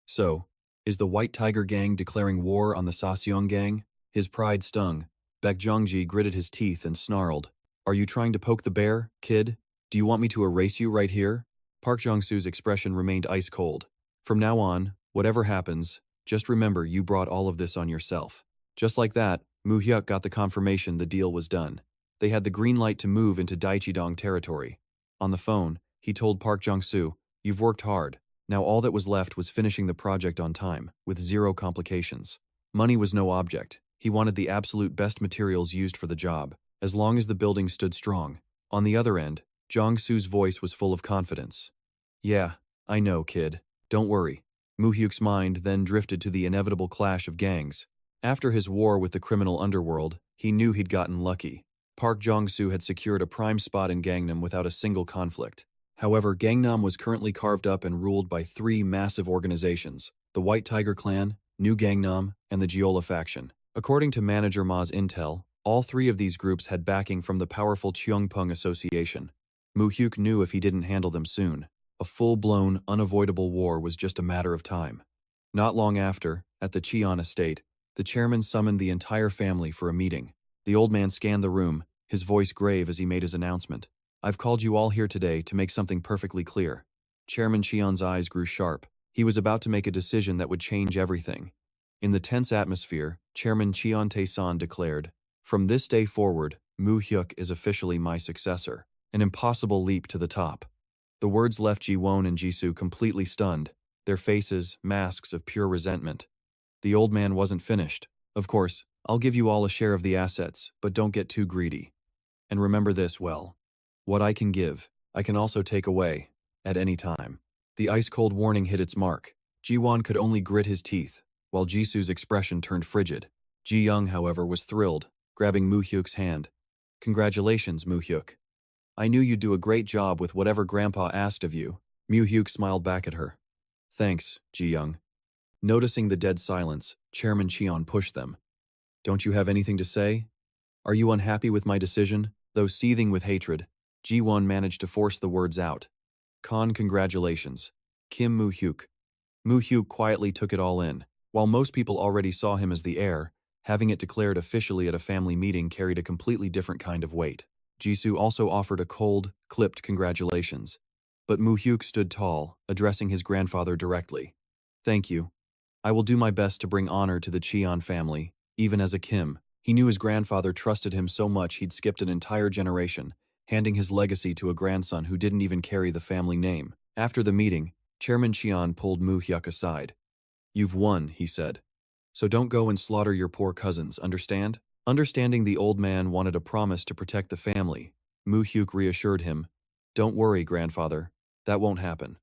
So, is the White Tiger gang declaring war on the Saseong gang? His pride stung. Baek Jong-ji gritted his teeth and snarled. Are you trying to poke the bear, kid? Do you want me to erase you right here? Park Jong-soo's expression remained ice cold. From now on, whatever happens, just remember you brought all of this on yourself. Just like that, Mu Hyuk got the confirmation the deal was done. They had the green light to move into Daichidong territory. On the phone, he told Park Jong-soo, You've worked hard. Now all that was left was finishing the project on time, with 0 complications. Money was no object. He wanted the absolute best materials used for the job, as long as the building stood strong. On the other end, Jong-soo's voice was full of confidence. Yeah, I know, kid. Don't worry. Mu Hyuk's mind then drifted to the inevitable clash of gangs. After his war with the criminal underworld, he knew he'd gotten lucky. Park Jong-soo had secured a prime spot in Gangnam without a single conflict. However, Gangnam was currently carved up and ruled by three massive organizations: the White Tiger Clan, New Gangnam, and the Jeolla faction. According to Manager Ma's intel, all three of these groups had backing from the powerful Cheongpung Association. Mu Hyuk knew if he didn't handle them soon, a full-blown, unavoidable war was just a matter of time. Not long after, at the Cheon estate, the chairman summoned the entire family for a meeting. The old man scanned the room, his voice grave as he made his announcement. "I've called you all here today to make something perfectly clear." Chairman Cheon's eyes grew sharp. He was about to make a decision that would change everything. In the tense atmosphere, Chairman Cheon Tae-san declared, "From this day forward, Mu Hyuk is officially my successor." An impossible leap to the top. The words left Ji-won and Jisoo completely stunned, their faces masks of pure resentment. The old man wasn't finished. "Of course, I'll give you all a share of the assets, but don't get too greedy. And remember this well. What I can give, I can also take away, at any time." The ice-cold warning hit its mark. Ji-won could only grit his teeth, while Jisoo's expression turned frigid. Ji-young, however, was thrilled, grabbing Mu Hyuk's hand. "Congratulations, Mu Hyuk. I knew you'd do a great job with whatever Grandpa asked of you." Mu Hyuk smiled back at her. "Thanks, Ji-young." Noticing the dead silence, Chairman Cheon pushed them. "Don't you have anything to say? Are you unhappy with my decision?" Though seething with hatred, Ji-won managed to force the words out. "Congratulations. Kim Mu Hyuk." Mu Hyuk quietly took it all in. While most people already saw him as the heir, having it declared officially at a family meeting carried a completely different kind of weight. Jisoo also offered a cold, clipped congratulations. But Mu Hyuk stood tall, addressing his grandfather directly. "Thank you. I will do my best to bring honor to the Cheon family, even as a Kim." He knew his grandfather trusted him so much he'd skipped an entire generation, handing his legacy to a grandson who didn't even carry the family name. After the meeting, Chairman Cheon pulled Mu Hyuk aside. "You've won," he said. "So don't go and slaughter your poor cousins, understand?" Understanding the old man wanted a promise to protect the family, Mu Hyuk reassured him, "Don't worry, grandfather. That won't happen."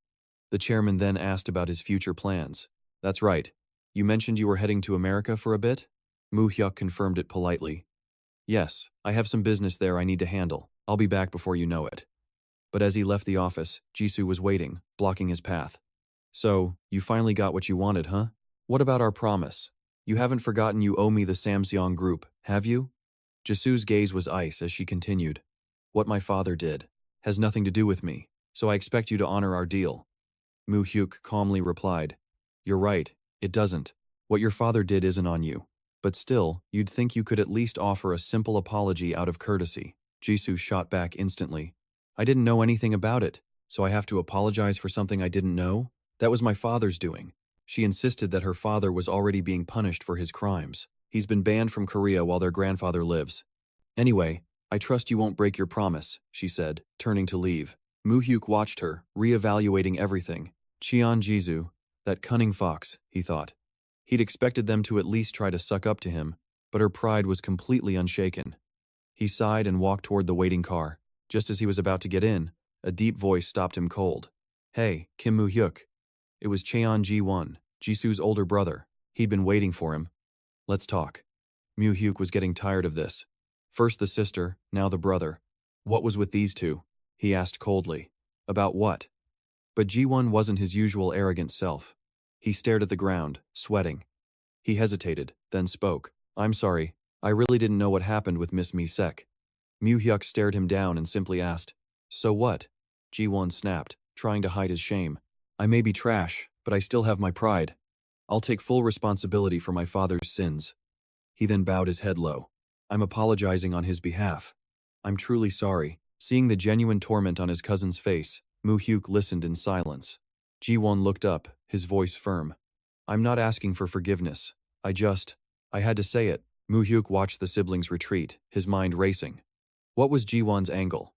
The chairman then asked about his future plans. "That's right. You mentioned you were heading to America for a bit?" Mu Hyuk confirmed it politely. "Yes, I have some business there I need to handle. I'll be back before you know it." But as he left the office, Jisoo was waiting, blocking his path. "So, you finally got what you wanted, huh? What about our promise? You haven't forgotten you owe me the Samseong group, have you?" Jisoo's gaze was ice as she continued. "What my father did has nothing to do with me, so I expect you to honor our deal." Mu Hyuk calmly replied, "You're right, it doesn't. What your father did isn't on you. But still, you'd think you could at least offer a simple apology out of courtesy." Jisoo shot back instantly. "I didn't know anything about it, so I have to apologize for something I didn't know? That was my father's doing." She insisted that her father was already being punished for his crimes. He's been banned from Korea while their grandfather lives. "Anyway, I trust you won't break your promise," she said, turning to leave. Mu Hyuk watched her, re-evaluating everything. Cheon Jisoo, that cunning fox, he thought. He'd expected them to at least try to suck up to him, but her pride was completely unshaken. He sighed and walked toward the waiting car. Just as he was about to get in, a deep voice stopped him cold. "Hey, Kim Mu Hyuk." It was Cheon Ji-won, Jisoo's older brother. He'd been waiting for him. "Let's talk." Mu Hyuk was getting tired of this. First the sister, now the brother. What was with these two? He asked coldly. About what? But Ji-won wasn't his usual arrogant self. He stared at the ground, sweating. He hesitated, then spoke. "I'm sorry, I really didn't know what happened with Miss Mi-sek." Mu Hyuk stared him down and simply asked, "So what?" Ji-won snapped, trying to hide his shame. "I may be trash, but I still have my pride. I'll take full responsibility for my father's sins." He then bowed his head low. "I'm apologizing on his behalf. I'm truly sorry." Seeing the genuine torment on his cousin's face, Mu Hyuk listened in silence. Ji-won looked up, his voice firm. "I'm not asking for forgiveness. I had to say it." Mu Hyuk watched the siblings retreat, his mind racing. What was Ji-won's angle?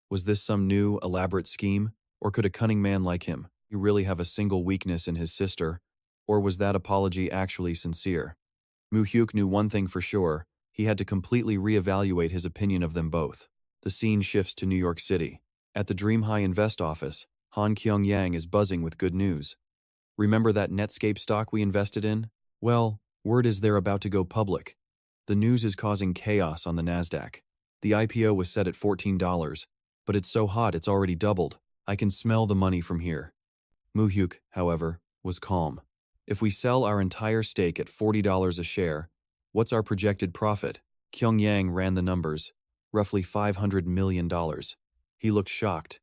Was this some new, elaborate scheme? Or could a cunning man like him really have a single weakness in his sister? Or was that apology actually sincere? Mu Hyuk knew one thing for sure. He had to completely reevaluate his opinion of them both. The scene shifts to New York City. At the Dream High Invest office, Han Kyung-yang is buzzing with good news. "Remember that Netscape stock we invested in? Well, word is they're about to go public. The news is causing chaos on the Nasdaq. The IPO was set at $14, but it's so hot it's already doubled. I can smell the money from here. Mu Hyuk, however, was calm. If we sell our entire stake at $40 a share, what's our projected profit? Kyung-yang ran the numbers. Roughly $500 million. He looked shocked.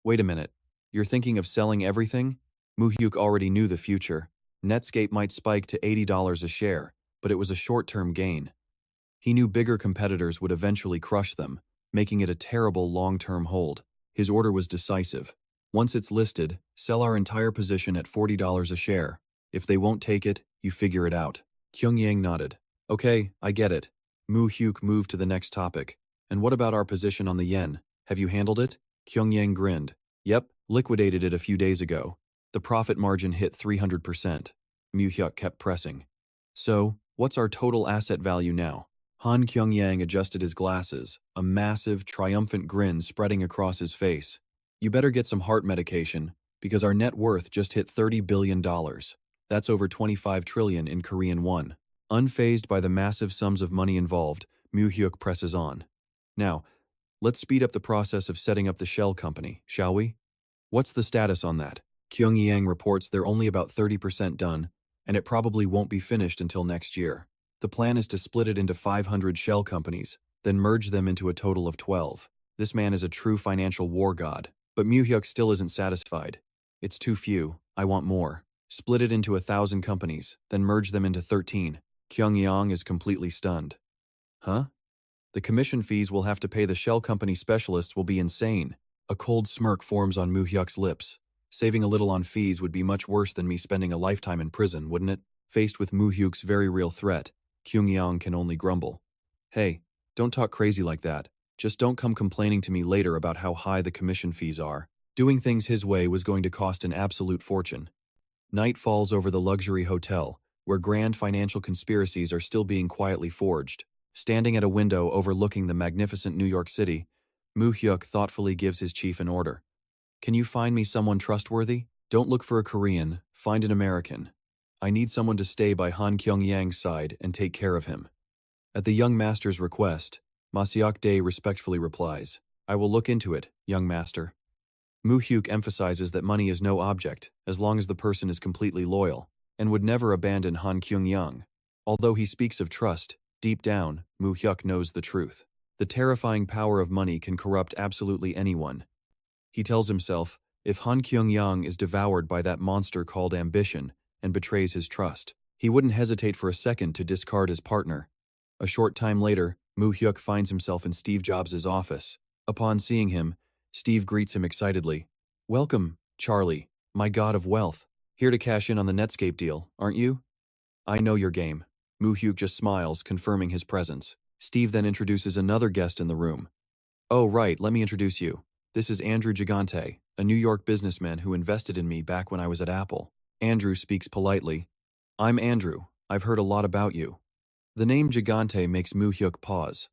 Wait a minute. You're thinking of selling everything? Mu Hyuk already knew the future. Netscape might spike to $80 a share, but it was a short-term gain. He knew bigger competitors would eventually crush them, making it a terrible long-term hold. His order was decisive. Once it's listed, sell our entire position at $40 a share. If they won't take it, you figure it out. Kyung-yang nodded. Okay, I get it. Mu Hyuk moved to the next topic. And what about our position on the yen? Have you handled it? Kyung-yang grinned. Yep, liquidated it a few days ago. The profit margin hit 300%. Mu Hyuk kept pressing. So, what's our total asset value now? Han Kyung-yang adjusted his glasses, a massive, triumphant grin spreading across his face. You better get some heart medication, because our net worth just hit $30 billion. That's over 25 trillion in Korean won. Unfazed by the massive sums of money involved, Mu Hyuk presses on. Now, let's speed up the process of setting up the shell company, shall we? What's the status on that? Kyung-yang reports they're only about 30% done, and it probably won't be finished until next year. The plan is to split it into 500 shell companies, then merge them into a total of 12. This man is a true financial war god. But Mu Hyuk still isn't satisfied. It's too few. I want more. Split it into 1,000 companies, then merge them into 13. Kyung-yang is completely stunned. Huh? The commission fees we'll have to pay the shell company specialists will be insane. A cold smirk forms on Mu Hyuk's lips. Saving a little on fees would be much worse than me spending a lifetime in prison, wouldn't it? Faced with Mu Hyuk's very real threat, Kyung-yang can only grumble. Hey, don't talk crazy like that. Just don't come complaining to me later about how high the commission fees are. Doing things his way was going to cost an absolute fortune. Night falls over the luxury hotel, where grand financial conspiracies are still being quietly forged. Standing at a window overlooking the magnificent New York City, Mu Hyuk thoughtfully gives his chief an order. Can you find me someone trustworthy? Don't look for a Korean, find an American. I need someone to stay by Han Kyung-yang's side and take care of him. At the young master's request, Masyok Dae respectfully replies, I will look into it, young master. Mu Hyuk emphasizes that money is no object, as long as the person is completely loyal, and would never abandon Han Kyung-yang. Although he speaks of trust, deep down, Mu Hyuk knows the truth. The terrifying power of money can corrupt absolutely anyone. He tells himself, if Han Kyung-yang is devoured by that monster called ambition and betrays his trust, he wouldn't hesitate for a second to discard his partner. A short time later, Mu Hyuk finds himself in Steve Jobs' office. Upon seeing him, Steve greets him excitedly. Welcome, Charlie, my god of wealth. Here to cash in on the Netscape deal, aren't you? I know your game. Mu Hyuk just smiles, confirming his presence. Steve then introduces another guest in the room. Oh right, let me introduce you. This is Andrew Gigante, a New York businessman who invested in me back when I was at Apple. Andrew speaks politely. I'm Andrew. I've heard a lot about you. The name Gigante makes Mu Hyuk pause,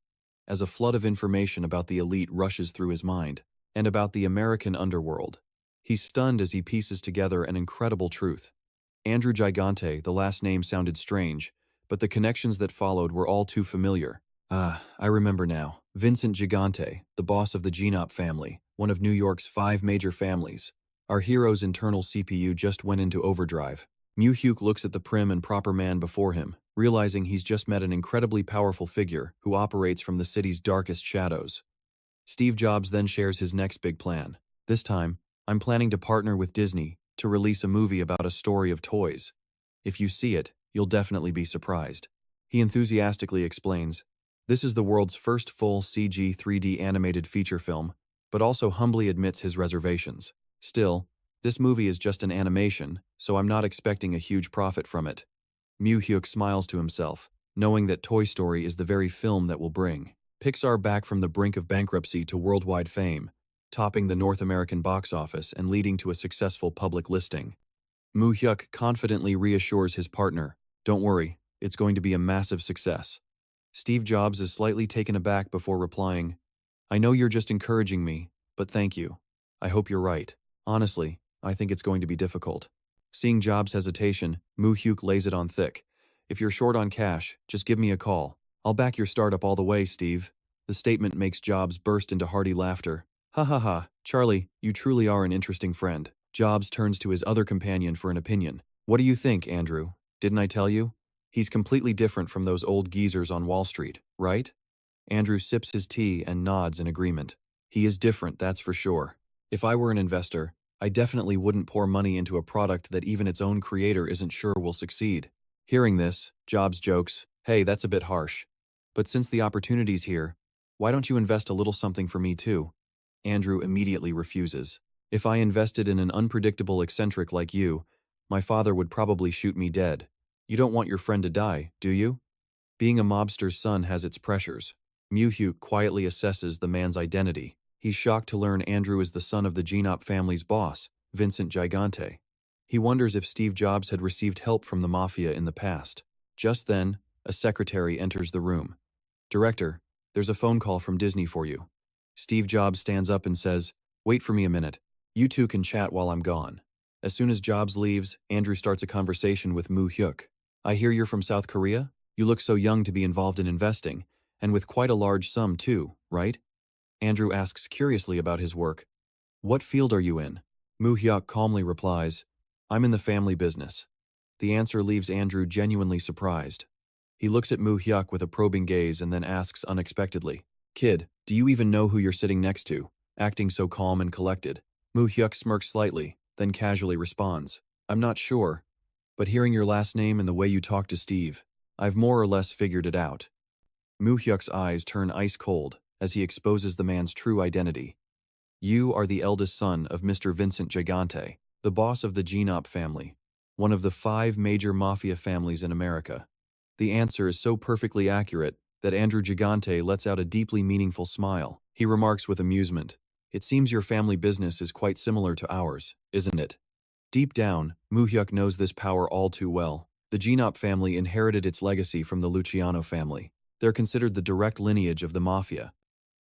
as a flood of information about the elite rushes through his mind, and about the American underworld. He's stunned as he pieces together an incredible truth. Andrew Gigante, the last name sounded strange, but the connections that followed were all too familiar. Ah, I remember now. Vincent Gigante, the boss of the Ginop family, one of New York's 5 major families. Our hero's internal CPU just went into overdrive. Mu Hyuk looks at the prim and proper man before him, realizing he's just met an incredibly powerful figure who operates from the city's darkest shadows. Steve Jobs then shares his next big plan. This time, I'm planning to partner with Disney to release a movie about a story of toys. If you see it, you'll definitely be surprised. He enthusiastically explains, this is the world's first full CG 3D animated feature film, but also humbly admits his reservations. Still, this movie is just an animation, so I'm not expecting a huge profit from it. Mu Hyuk smiles to himself, knowing that Toy Story is the very film that will bring Pixar back from the brink of bankruptcy to worldwide fame, topping the North American box office and leading to a successful public listing. Mu Hyuk confidently reassures his partner, don't worry, it's going to be a massive success. Steve Jobs is slightly taken aback before replying, I know you're just encouraging me, but thank you. I hope you're right. Honestly, I think it's going to be difficult. Seeing Jobs' hesitation, Mu Hyuk lays it on thick. If you're short on cash, just give me a call. I'll back your startup all the way, Steve. The statement makes Jobs burst into hearty laughter. Ha ha ha, Charlie, you truly are an interesting friend. Jobs turns to his other companion for an opinion. What do you think, Andrew? Didn't I tell you? He's completely different from those old geezers on Wall Street, right? Andrew sips his tea and nods in agreement. He is different, that's for sure. If I were an investor, I definitely wouldn't pour money into a product that even its own creator isn't sure will succeed. Hearing this, Jobs jokes, hey, that's a bit harsh. But since the opportunity's here, why don't you invest a little something for me too? Andrew immediately refuses. If I invested in an unpredictable eccentric like you, my father would probably shoot me dead. You don't want your friend to die, do you? Being a mobster's son has its pressures. Mu Hyuk quietly assesses the man's identity. He's shocked to learn Andrew is the son of the Genop family's boss, Vincent Gigante. He wonders if Steve Jobs had received help from the mafia in the past. Just then, a secretary enters the room. Director, there's a phone call from Disney for you. Steve Jobs stands up and says, wait for me a minute. You two can chat while I'm gone. As soon as Jobs leaves, Andrew starts a conversation with Mu Hyuk. I hear you're from South Korea? You look so young to be involved in investing, and with quite a large sum too, right? Andrew asks curiously about his work. What field are you in? Mu Hyuk calmly replies, I'm in the family business. The answer leaves Andrew genuinely surprised. He looks at Mu Hyuk with a probing gaze and then asks unexpectedly, Kid, do you even know who you're sitting next to? Acting so calm and collected. Mu Hyuk smirks slightly, then casually responds, I'm not sure, but hearing your last name and the way you talk to Steve, I've more or less figured it out. Mu Hyuk's eyes turn ice cold as he exposes the man's true identity. You are the eldest son of Mr. Vincent Gigante, the boss of the Genop family, one of the 5 major mafia families in America. The answer is so perfectly accurate that Andrew Gigante lets out a deeply meaningful smile. He remarks with amusement, it seems your family business is quite similar to ours, isn't it? Deep down, Mu Hyuk knows this power all too well. The Genop family inherited its legacy from the Luciano family. They're considered the direct lineage of the mafia.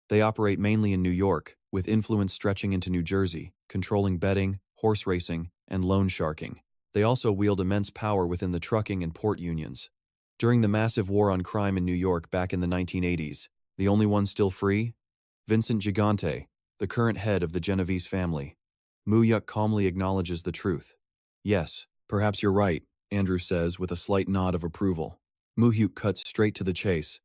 They operate mainly in New York, with influence stretching into New Jersey, controlling betting, horse racing, and loan sharking. They also wield immense power within the trucking and port unions. During the massive war on crime in New York back in the 1980s, the only one still free? Vincent Gigante, the current head of the Genovese family. Mu Hyuk calmly acknowledges the truth. Yes, perhaps you're right, Andrew says with a slight nod of approval. Mu Hyuk cuts straight to the chase.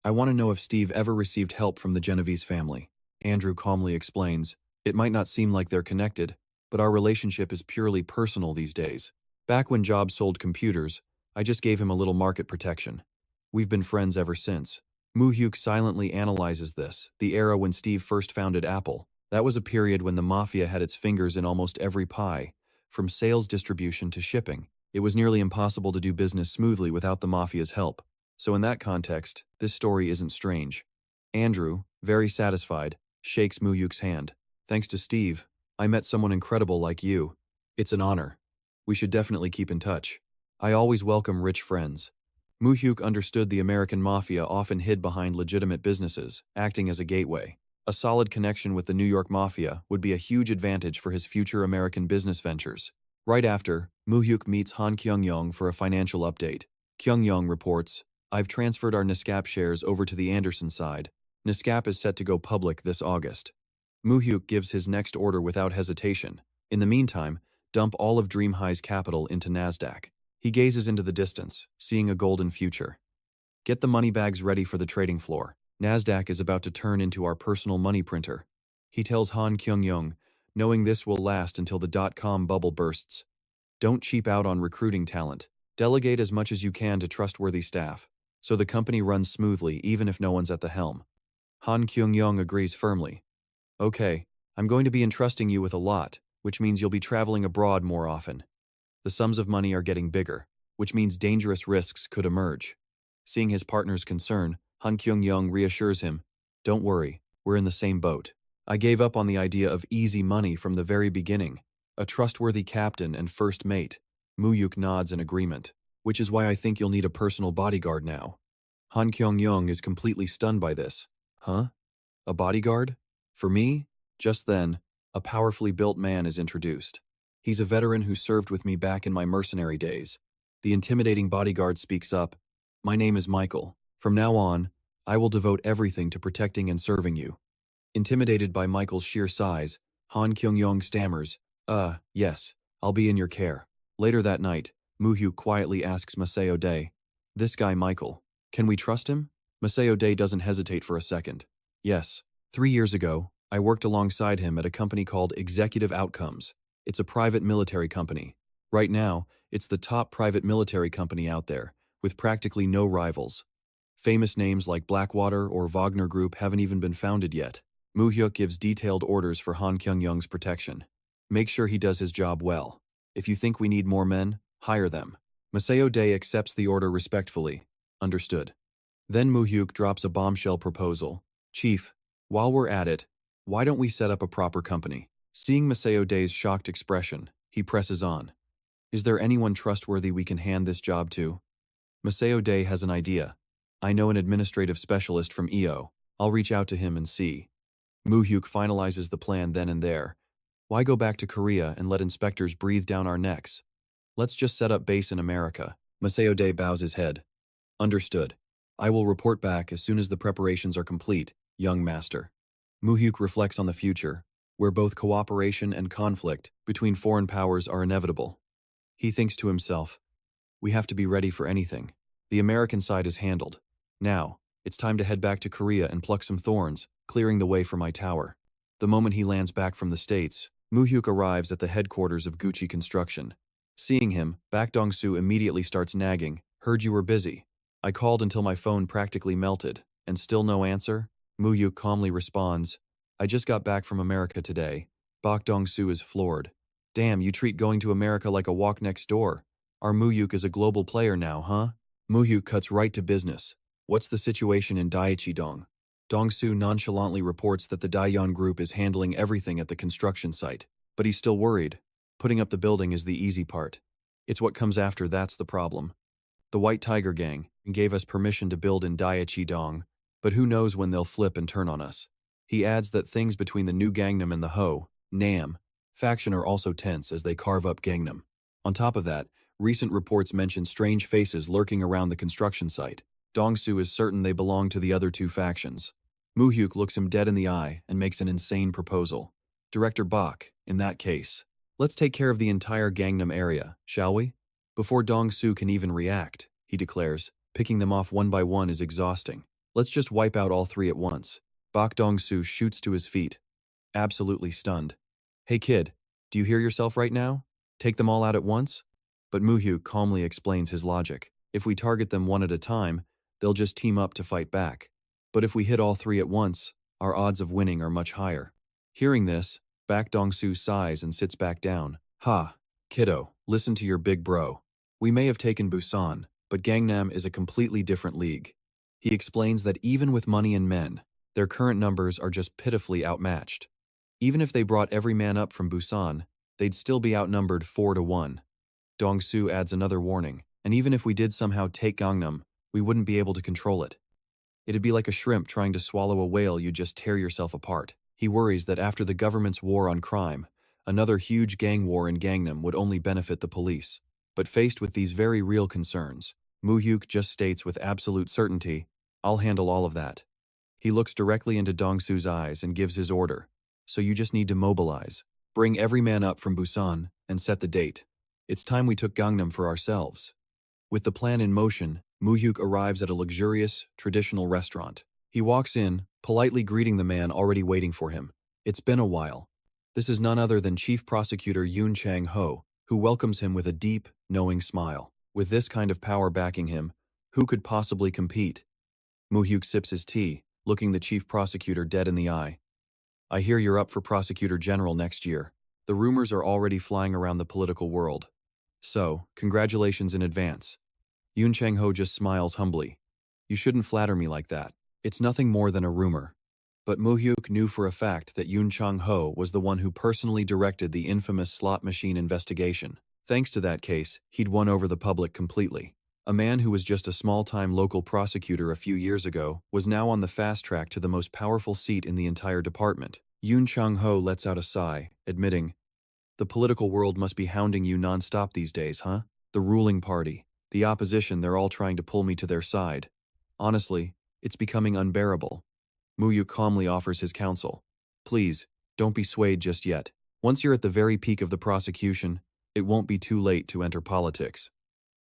I want to know if Steve ever received help from the Genovese family. Andrew calmly explains, it might not seem like they're connected, but our relationship is purely personal these days. Back when Jobs sold computers, I just gave him a little market protection. We've been friends ever since. Mu Hyuk silently analyzes this, the era when Steve first founded Apple. That was a period when the mafia had its fingers in almost every pie, from sales distribution to shipping. It was nearly impossible to do business smoothly without the mafia's help. So in that context, this story isn't strange. Andrew, very satisfied, shakes Mu Hyuk's hand. Thanks to Steve, I met someone incredible like you. It's an honor. We should definitely keep in touch. I always welcome rich friends. Mu Hyuk understood the American mafia often hid behind legitimate businesses, acting as a gateway. A solid connection with the New York mafia would be a huge advantage for his future American business ventures. Right after, Mu Hyuk meets Han Kyung-yong for a financial update. Kyung-yong reports, I've transferred our Niscap shares over to the Anderson side. Niscap is set to go public this August. Mu Hyuk gives his next order without hesitation. In the meantime, dump all of Dream High's capital into NASDAQ. He gazes into the distance, seeing a golden future. Get the money bags ready for the trading floor. NASDAQ is about to turn into our personal money printer. He tells Han Kyung-yong, knowing this will last until the dot-com bubble bursts. Don't cheap out on recruiting talent. Delegate as much as you can to trustworthy staff, so the company runs smoothly even if no one's at the helm. Han Kyung-yong agrees firmly. Okay, I'm going to be entrusting you with a lot, which means you'll be traveling abroad more often. The sums of money are getting bigger, which means dangerous risks could emerge. Seeing his partner's concern, Han Kyung-yong reassures him, don't worry, we're in the same boat. I gave up on the idea of easy money from the very beginning. A trustworthy captain and first mate. Mu Hyuk nods in agreement, which is why I think you'll need a personal bodyguard now. Han Kyung-yong is completely stunned by this. Huh? A bodyguard? For me? Just then, a powerfully built man is introduced. He's a veteran who served with me back in my mercenary days. The intimidating bodyguard speaks up. My name is Michael. From now on, I will devote everything to protecting and serving you. Intimidated by Michael's sheer size, Han Kyung-yong stammers, yes, I'll be in your care. Later that night, Mu Hyuk quietly asks Maseo Day, this guy Michael, can we trust him? Maseo Day doesn't hesitate for a second. Yes. 3 years ago, I worked alongside him at a company called Executive Outcomes. It's a private military company. Right now, it's the top private military company out there, with practically no rivals. Famous names like Blackwater or Wagner Group haven't even been founded yet. Mu Hyuk gives detailed orders for Han Kyung-yong's protection. Make sure he does his job well. If you think we need more men, hire them. Maseo Day accepts the order respectfully. Understood. Then Mu Hyuk drops a bombshell proposal. Chief, while we're at it, why don't we set up a proper company? Seeing Maseo Day's shocked expression, he presses on. Is there anyone trustworthy we can hand this job to? Maseo Day has an idea. I know an administrative specialist from EO. I'll reach out to him and see. Mu Hyuk finalizes the plan then and there. Why go back to Korea and let inspectors breathe down our necks? Let's just set up base in America. Maseo Day bows his head. Understood. I will report back as soon as the preparations are complete, young master. Mu Hyuk reflects on the future, where both cooperation and conflict between foreign powers are inevitable. He thinks to himself, we have to be ready for anything. The American side is handled. Now, it's time to head back to Korea and pluck some thorns, clearing the way for my tower. The moment he lands back from the States, Mu Hyuk arrives at the headquarters of Gucci Construction. Seeing him, Bak Dong-soo immediately starts nagging, heard you were busy. I called until my phone practically melted, and still no answer? Mu Hyuk calmly responds, I just got back from America today. Bak Dong-soo is floored. Damn, you treat going to America like a walk next door. Our Mu Hyuk is a global player now, huh? Mu Hyuk cuts right to business. What's the situation in Daechi-dong? Dong-soo nonchalantly reports that the Daeyeon Group is handling everything at the construction site, but he's still worried. Putting up the building is the easy part. It's what comes after that's the problem. The White Tiger Gang gave us permission to build in Daechi-dong, but who knows when they'll flip and turn on us. He adds that things between the new Gangnam and the Ho, Nam, faction are also tense as they carve up Gangnam. On top of that, recent reports mention strange faces lurking around the construction site. Dong-soo is certain they belong to the other two factions. Mu Hyuk looks him dead in the eye and makes an insane proposal. Director Bak, in that case, let's take care of the entire Gangnam area, shall we? Before Dong-soo can even react, he declares, picking them off one by one is exhausting. Let's just wipe out all three at once. Bak Dong-soo shoots to his feet, absolutely stunned. Hey kid, do you hear yourself right now? Take them all out at once? But Mu Hyuk calmly explains his logic. If we target them one at a time, they'll just team up to fight back. But if we hit all three at once, our odds of winning are much higher. Hearing this, Bak Dong-soo sighs and sits back down. Ha, kiddo, listen to your big bro. We may have taken Busan, but Gangnam is a completely different league. He explains that even with money and men, their current numbers are just pitifully outmatched. Even if they brought every man up from Busan, they'd still be outnumbered 4-1. Dong-soo adds another warning, and even if we did somehow take Gangnam, we wouldn't be able to control it. It'd be like a shrimp trying to swallow a whale, you'd just tear yourself apart. He worries that after the government's war on crime, another huge gang war in Gangnam would only benefit the police. But faced with these very real concerns, Mu Hyuk just states with absolute certainty, I'll handle all of that. He looks directly into Dong-soo's eyes and gives his order. So you just need to mobilize, bring every man up from Busan, and set the date. It's time we took Gangnam for ourselves. With the plan in motion, Mu Hyuk arrives at a luxurious, traditional restaurant. He walks in, politely greeting the man already waiting for him. It's been a while. This is none other than Chief Prosecutor Yoon Chang-ho, who welcomes him with a deep, knowing smile. With this kind of power backing him, who could possibly compete? Mu Hyuk sips his tea, looking the Chief Prosecutor dead in the eye. I hear you're up for Prosecutor General next year. The rumors are already flying around the political world. So, congratulations in advance. Yoon Chang-ho just smiles humbly. You shouldn't flatter me like that. It's nothing more than a rumor. But Mu Hyuk knew for a fact that Yoon Chang-ho was the one who personally directed the infamous slot machine investigation. Thanks to that case, he'd won over the public completely. A man who was just a small-time local prosecutor a few years ago was now on the fast track to the most powerful seat in the entire department. Yoon Chang-ho lets out a sigh, admitting, the political world must be hounding you non-stop these days, huh? The ruling party, the opposition, they're all trying to pull me to their side. Honestly, it's becoming unbearable. Mu Hyuk calmly offers his counsel. Please, don't be swayed just yet. Once you're at the very peak of the prosecution, it won't be too late to enter politics.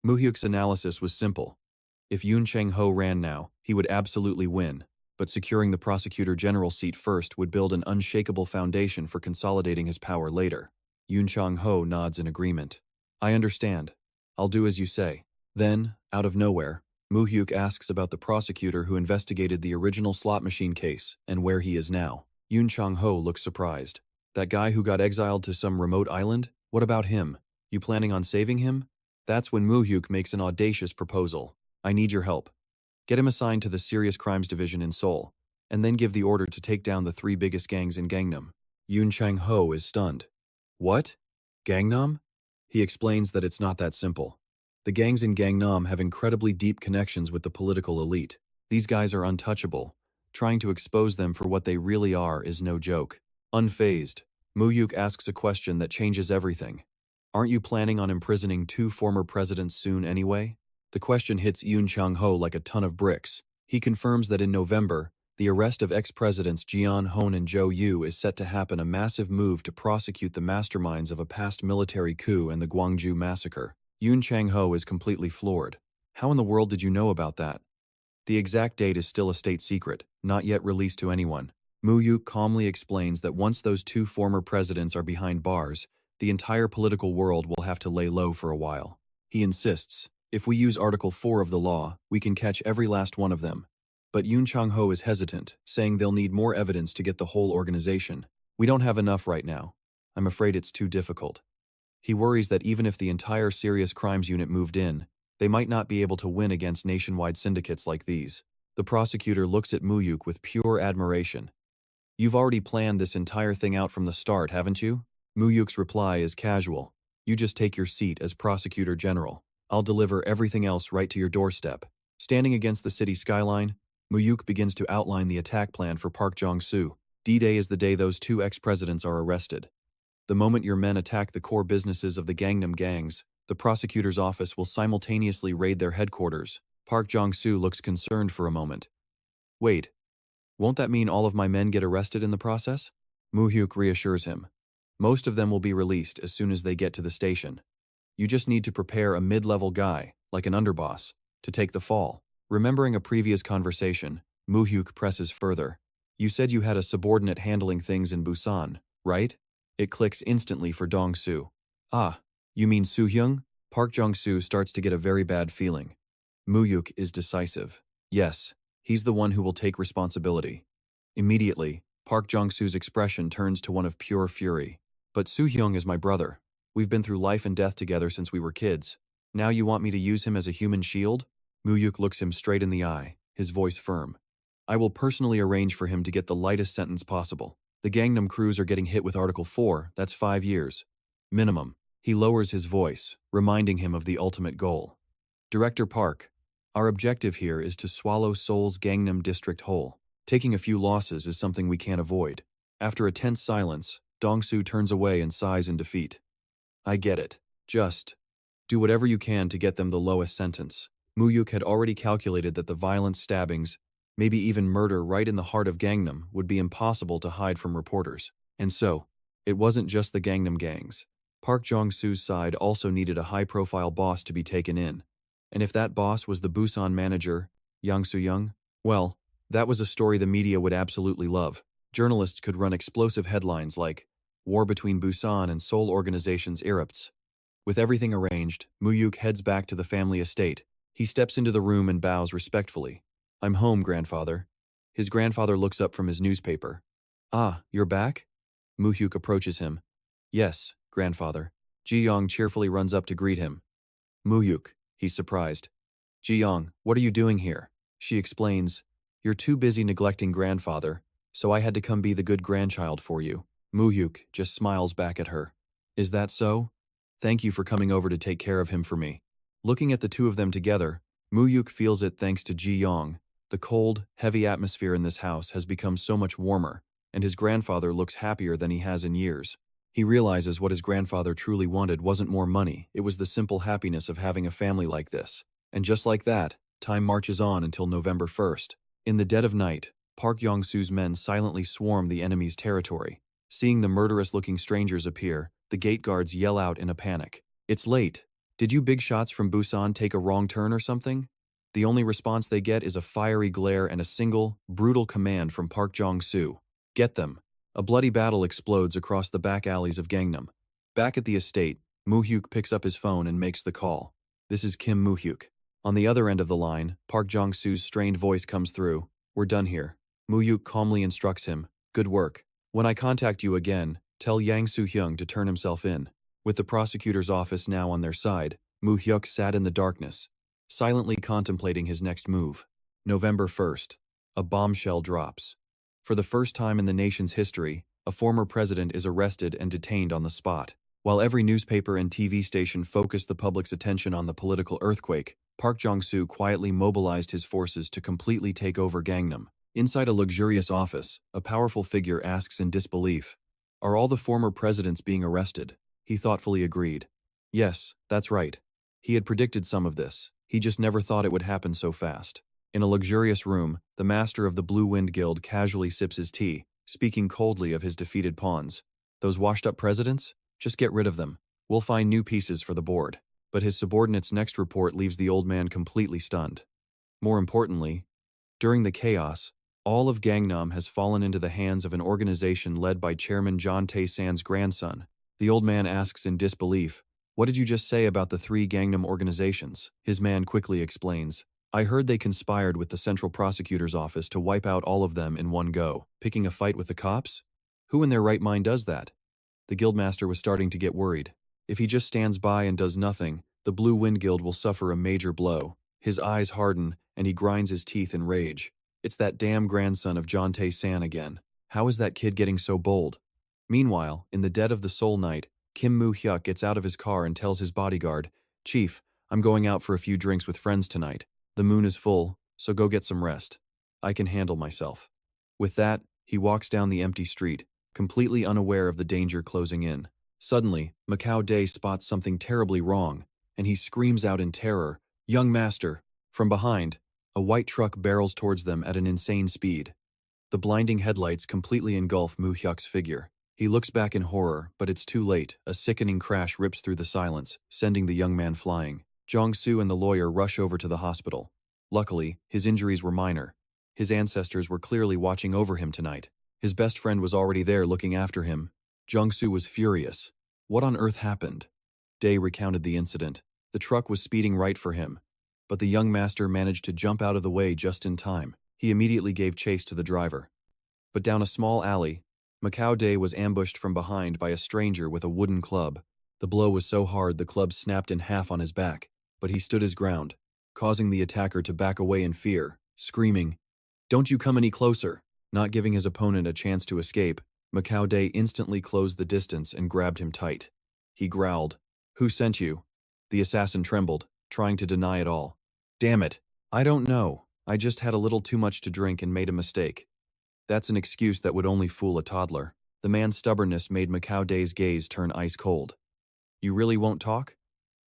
Mu Hyuk's analysis was simple. If Yoon Chang-ho ran now, he would absolutely win, but securing the prosecutor general seat first would build an unshakable foundation for consolidating his power later. Yoon Chang-ho nods in agreement. I understand. I'll do as you say. Then, out of nowhere, Mu Hyuk asks about the prosecutor who investigated the original slot machine case and where he is now. Yoon Chang-ho looks surprised. That guy who got exiled to some remote island? What about him? You planning on saving him? That's when Mu Hyuk makes an audacious proposal. I need your help. Get him assigned to the Serious Crimes Division in Seoul, and then give the order to take down the 3 biggest gangs in Gangnam. Yoon Chang-ho is stunned. What? Gangnam? He explains that it's not that simple. The gangs in Gangnam have incredibly deep connections with the political elite. These guys are untouchable. Trying to expose them for what they really are is no joke. Unfazed, Mu Hyuk asks a question that changes everything. Aren't you planning on imprisoning 2 former presidents soon anyway? The question hits Yoon Chang-ho like a ton of bricks. He confirms that in November, the arrest of ex-presidents Jeon Hon and Jo Yu is set to happen, a massive move to prosecute the masterminds of a past military coup and the Gwangju massacre. Yoon Chang-ho is completely floored. How in the world did you know about that? The exact date is still a state secret, not yet released to anyone. Mu Hyuk calmly explains that once those 2 former presidents are behind bars, the entire political world will have to lay low for a while. He insists, if we use Article 4 of the law, we can catch every last one of them. But Yoon Chang-ho is hesitant, saying they'll need more evidence to get the whole organization. We don't have enough right now. I'm afraid it's too difficult. He worries that even if the entire Serious Crimes Unit moved in, they might not be able to win against nationwide syndicates like these. The prosecutor looks at Mu Hyuk with pure admiration. You've already planned this entire thing out from the start, haven't you? Mu Hyuk's reply is casual. You just take your seat as prosecutor general. I'll deliver everything else right to your doorstep. Standing against the city skyline, Mu Hyuk begins to outline the attack plan for Park Jong-soo. D-Day is the day those 2 ex-presidents are arrested. The moment your men attack the core businesses of the Gangnam gangs, the prosecutor's office will simultaneously raid their headquarters. Park Jong-soo looks concerned for a moment. Wait, won't that mean all of my men get arrested in the process? Mu Hyuk reassures him. Most of them will be released as soon as they get to the station. You just need to prepare a mid-level guy, like an underboss, to take the fall. Remembering a previous conversation, Mu Hyuk presses further. You said you had a subordinate handling things in Busan, right? It clicks instantly for Dong-soo. Ah, you mean Soo-hyung? Park Jong-soo starts to get a very bad feeling. Mu Hyuk is decisive. Yes, he's the one who will take responsibility. Immediately, Park Jong-soo's expression turns to one of pure fury. But Soo-hyung is my brother. We've been through life and death together since we were kids. Now you want me to use him as a human shield? Mu Hyuk looks him straight in the eye, his voice firm. I will personally arrange for him to get the lightest sentence possible. The Gangnam crews are getting hit with Article 4, that's 5 years. Minimum. He lowers his voice, reminding him of the ultimate goal. Director Park, our objective here is to swallow Seoul's Gangnam district whole. Taking a few losses is something we can't avoid. After a tense silence, Dong-soo turns away and sighs in defeat. I get it. Just do whatever you can to get them the lowest sentence. Mu Hyuk had already calculated that the violent stabbings, maybe even murder right in the heart of Gangnam, would be impossible to hide from reporters. And so, it wasn't just the Gangnam gangs. Park Jong-soo's side also needed a high-profile boss to be taken in. And if that boss was the Busan manager, Yang Soo-young, well, that was a story the media would absolutely love. Journalists could run explosive headlines like, War between Busan and Seoul organizations erupts. With everything arranged, Mu Hyuk heads back to the family estate. He steps into the room and bows respectfully. I'm home, grandfather. His grandfather looks up from his newspaper. Ah, you're back? Mu Hyuk approaches him. Yes, grandfather. Ji-young cheerfully runs up to greet him. Mu Hyuk, he's surprised. Ji-young, what are you doing here? She explains. You're too busy neglecting grandfather, so I had to come be the good grandchild for you. Mu Hyuk just smiles back at her. Is that so? Thank you for coming over to take care of him for me. Looking at the two of them together, Mu Hyuk feels it thanks to Ji-young. The cold, heavy atmosphere in this house has become so much warmer, and his grandfather looks happier than he has in years. He realizes what his grandfather truly wanted wasn't more money, it was the simple happiness of having a family like this. And just like that, time marches on until November 1st. In the dead of night, Park Yong-soo's men silently swarm the enemy's territory. Seeing the murderous-looking strangers appear, the gate guards yell out in a panic. "It's late. Did you big shots from Busan take a wrong turn or something?" The only response they get is a fiery glare and a single, brutal command from Park Jong-soo. "Get them." A bloody battle explodes across the back alleys of Gangnam. Back at the estate, Mu Hyuk picks up his phone and makes the call. This is Kim Mu Hyuk. On the other end of the line, Park Jong-soo's strained voice comes through. "We're done here." Mu Hyuk calmly instructs him. "Good work. When I contact you again, tell Yang Soo-hyung to turn himself in." With the prosecutor's office now on their side, Mu Hyuk sat in the darkness, silently contemplating his next move. November 1st. A bombshell drops. For the first time in the nation's history, a former president is arrested and detained on the spot. While every newspaper and TV station focused the public's attention on the political earthquake, Park Jong-soo quietly mobilized his forces to completely take over Gangnam. Inside a luxurious office, a powerful figure asks in disbelief, "Are all the former presidents being arrested?" He thoughtfully agreed. Yes, that's right. He had predicted some of this. He just never thought it would happen so fast. In a luxurious room, the master of the Blue Wind Guild casually sips his tea, speaking coldly of his defeated pawns. "Those washed-up presidents? Just get rid of them. We'll find new pieces for the board." But his subordinate's next report leaves the old man completely stunned. More importantly, during the chaos, all of Gangnam has fallen into the hands of an organization led by Chairman John Tae-san's grandson. The old man asks in disbelief, "What did you just say about the 3 Gangnam organizations?" His man quickly explains, "I heard they conspired with the Central Prosecutor's Office to wipe out all of them in one go." Picking a fight with the cops? Who in their right mind does that? The guildmaster was starting to get worried. If he just stands by and does nothing, the Blue Wind Guild will suffer a major blow. His eyes harden, and he grinds his teeth in rage. It's that damn grandson of John Tae-san again. How is that kid getting so bold? Meanwhile, in the dead of the Seoul night, Kim Mu Hyuk gets out of his car and tells his bodyguard, "Chief, I'm going out for a few drinks with friends tonight. The moon is full, so go get some rest. I can handle myself." With that, he walks down the empty street, completely unaware of the danger closing in. Suddenly, Macau Day spots something terribly wrong, and he screams out in terror, "Young master!" From behind, a white truck barrels towards them at an insane speed. The blinding headlights completely engulf Mu Hyuk's figure. He looks back in horror, but it's too late. A sickening crash rips through the silence, sending the young man flying. Jong-soo and the lawyer rush over to the hospital. Luckily, his injuries were minor. His ancestors were clearly watching over him tonight. His best friend was already there looking after him. Jong-soo was furious. What on earth happened? Day recounted the incident. The truck was speeding right for him, but the young master managed to jump out of the way just in time. He immediately gave chase to the driver. But down a small alley, Macau Day was ambushed from behind by a stranger with a wooden club. The blow was so hard the club snapped in half on his back, but he stood his ground, causing the attacker to back away in fear, screaming, "Don't you come any closer!" Not giving his opponent a chance to escape, Macau Day instantly closed the distance and grabbed him tight. He growled, "Who sent you?" The assassin trembled, trying to deny it all. "Damn it, I don't know. I just had a little too much to drink and made a mistake." That's an excuse that would only fool a toddler. The man's stubbornness made Macau Day's gaze turn ice cold. "You really won't talk?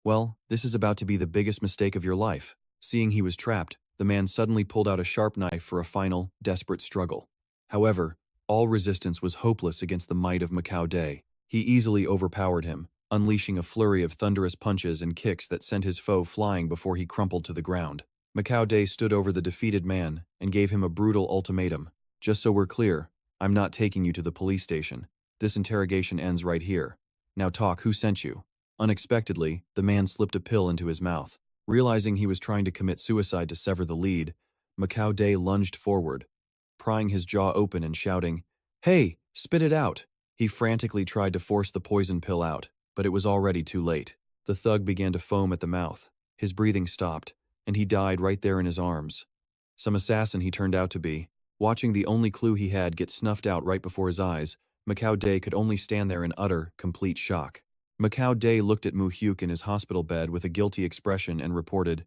Well, this is about to be the biggest mistake of your life." Seeing he was trapped, the man suddenly pulled out a sharp knife for a final, desperate struggle. However, all resistance was hopeless against the might of Macau Day. He easily overpowered him, unleashing a flurry of thunderous punches and kicks that sent his foe flying before he crumpled to the ground. Macau Day stood over the defeated man and gave him a brutal ultimatum. "Just so we're clear, I'm not taking you to the police station. This interrogation ends right here. Now talk, who sent you?" Unexpectedly, the man slipped a pill into his mouth. Realizing he was trying to commit suicide to sever the lead, Macau Day lunged forward, prying his jaw open and shouting, "Hey, spit it out!" He frantically tried to force the poison pill out, but it was already too late. The thug began to foam at the mouth. His breathing stopped, and he died right there in his arms. Some assassin he turned out to be. Watching the only clue he had get snuffed out right before his eyes, Macau Day could only stand there in utter, complete shock. Macau Day looked at Mu Hyuk in his hospital bed with a guilty expression and reported,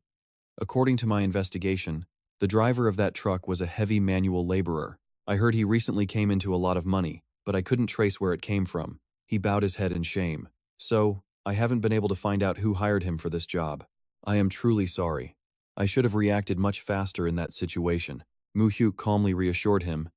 "According to my investigation, the driver of that truck was a heavy manual laborer. I heard he recently came into a lot of money, but I couldn't trace where it came from." He bowed his head in shame. "So, I haven't been able to find out who hired him for this job. I am truly sorry. I should have reacted much faster in that situation." Mu Hyuk calmly reassured him.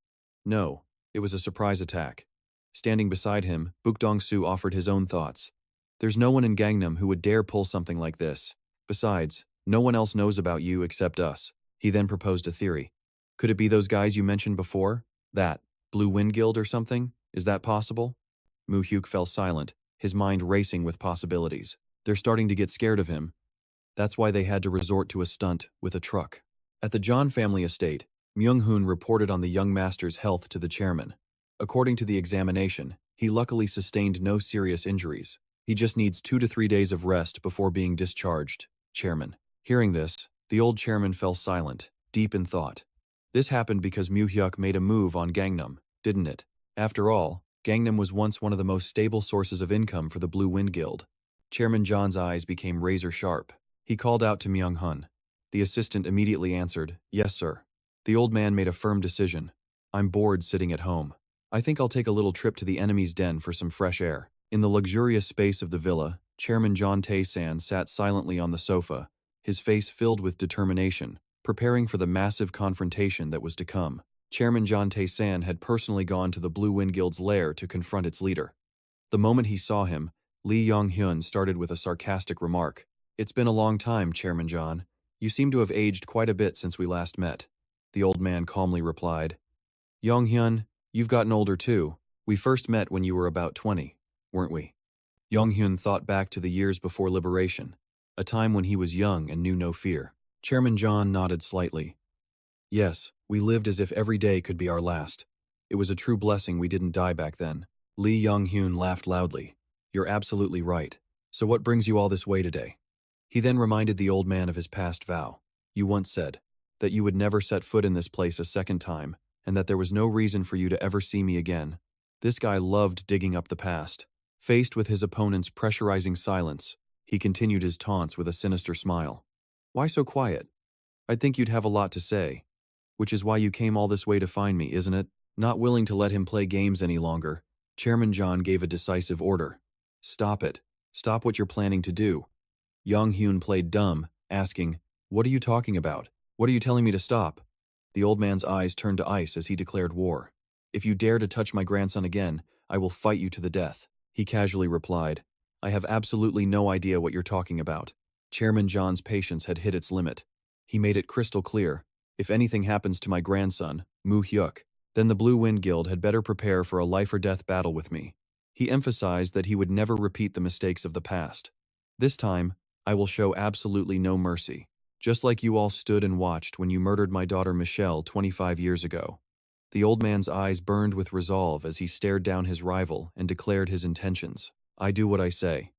No, it was a surprise attack. Standing beside him, Bukdong-su offered his own thoughts. There's no one in Gangnam who would dare pull something like this. Besides, no one else knows about you except us. He then proposed a theory. Could it be those guys you mentioned before? That Blue Wind Guild or something? Is that possible? Mu Hyuk fell silent, his mind racing with possibilities. They're starting to get scared of him. That's why they had to resort to a stunt with a truck. At the John family estate, Myung-hoon reported on the young master's health to the chairman. According to the examination, he luckily sustained no serious injuries. He just needs 2 to 3 days of rest before being discharged, chairman. Hearing this, the old chairman fell silent, deep in thought. This happened because Mu Hyuk made a move on Gangnam, didn't it? After all, Gangnam was once one of the most stable sources of income for the Blue Wind Guild. Chairman John's eyes became razor sharp. He called out to Myung-hun. The assistant immediately answered, "Yes, sir." The old man made a firm decision. "I'm bored sitting at home. I think I'll take a little trip to the enemy's den for some fresh air." In the luxurious space of the villa, Chairman John Tae-san sat silently on the sofa, his face filled with determination, preparing for the massive confrontation that was to come. Chairman John Tae-san had personally gone to the Blue Wind Guild's lair to confront its leader. The moment he saw him, Lee Yong-hyun started with a sarcastic remark. "It's been a long time, Chairman John. You seem to have aged quite a bit since we last met." The old man calmly replied, "Yong-hyun, you've gotten older too. We first met when you were about 20, weren't we?" Yong-hyun thought back to the years before liberation, a time when he was young and knew no fear. Chairman John nodded slightly. "Yes, we lived as if every day could be our last. It was a true blessing we didn't die back then." Lee Yong-hyun laughed loudly. "You're absolutely right. So what brings you all this way today?" He then reminded the old man of his past vow. "You once said that you would never set foot in this place a second time, and that there was no reason for you to ever see me again." This guy loved digging up the past. Faced with his opponent's pressurizing silence, he continued his taunts with a sinister smile. "Why so quiet? I'd think you'd have a lot to say. Which is why you came all this way to find me, isn't it?" Not willing to let him play games any longer, Chairman John gave a decisive order. "Stop it. Stop what you're planning to do." Yong-hyun played dumb, asking, "What are you talking about? What are you telling me to stop?" The old man's eyes turned to ice as he declared war. "If you dare to touch my grandson again, I will fight you to the death." He casually replied, "I have absolutely no idea what you're talking about." Chairman John's patience had hit its limit. He made it crystal clear. If anything happens to my grandson, Mu Hyuk, then the Blue Wind Guild had better prepare for a life-or-death battle with me. He emphasized that he would never repeat the mistakes of the past. "This time, I will show absolutely no mercy, just like you all stood and watched when you murdered my daughter Michelle 25 years ago." The old man's eyes burned with resolve as he stared down his rival and declared his intentions. "I do what I say.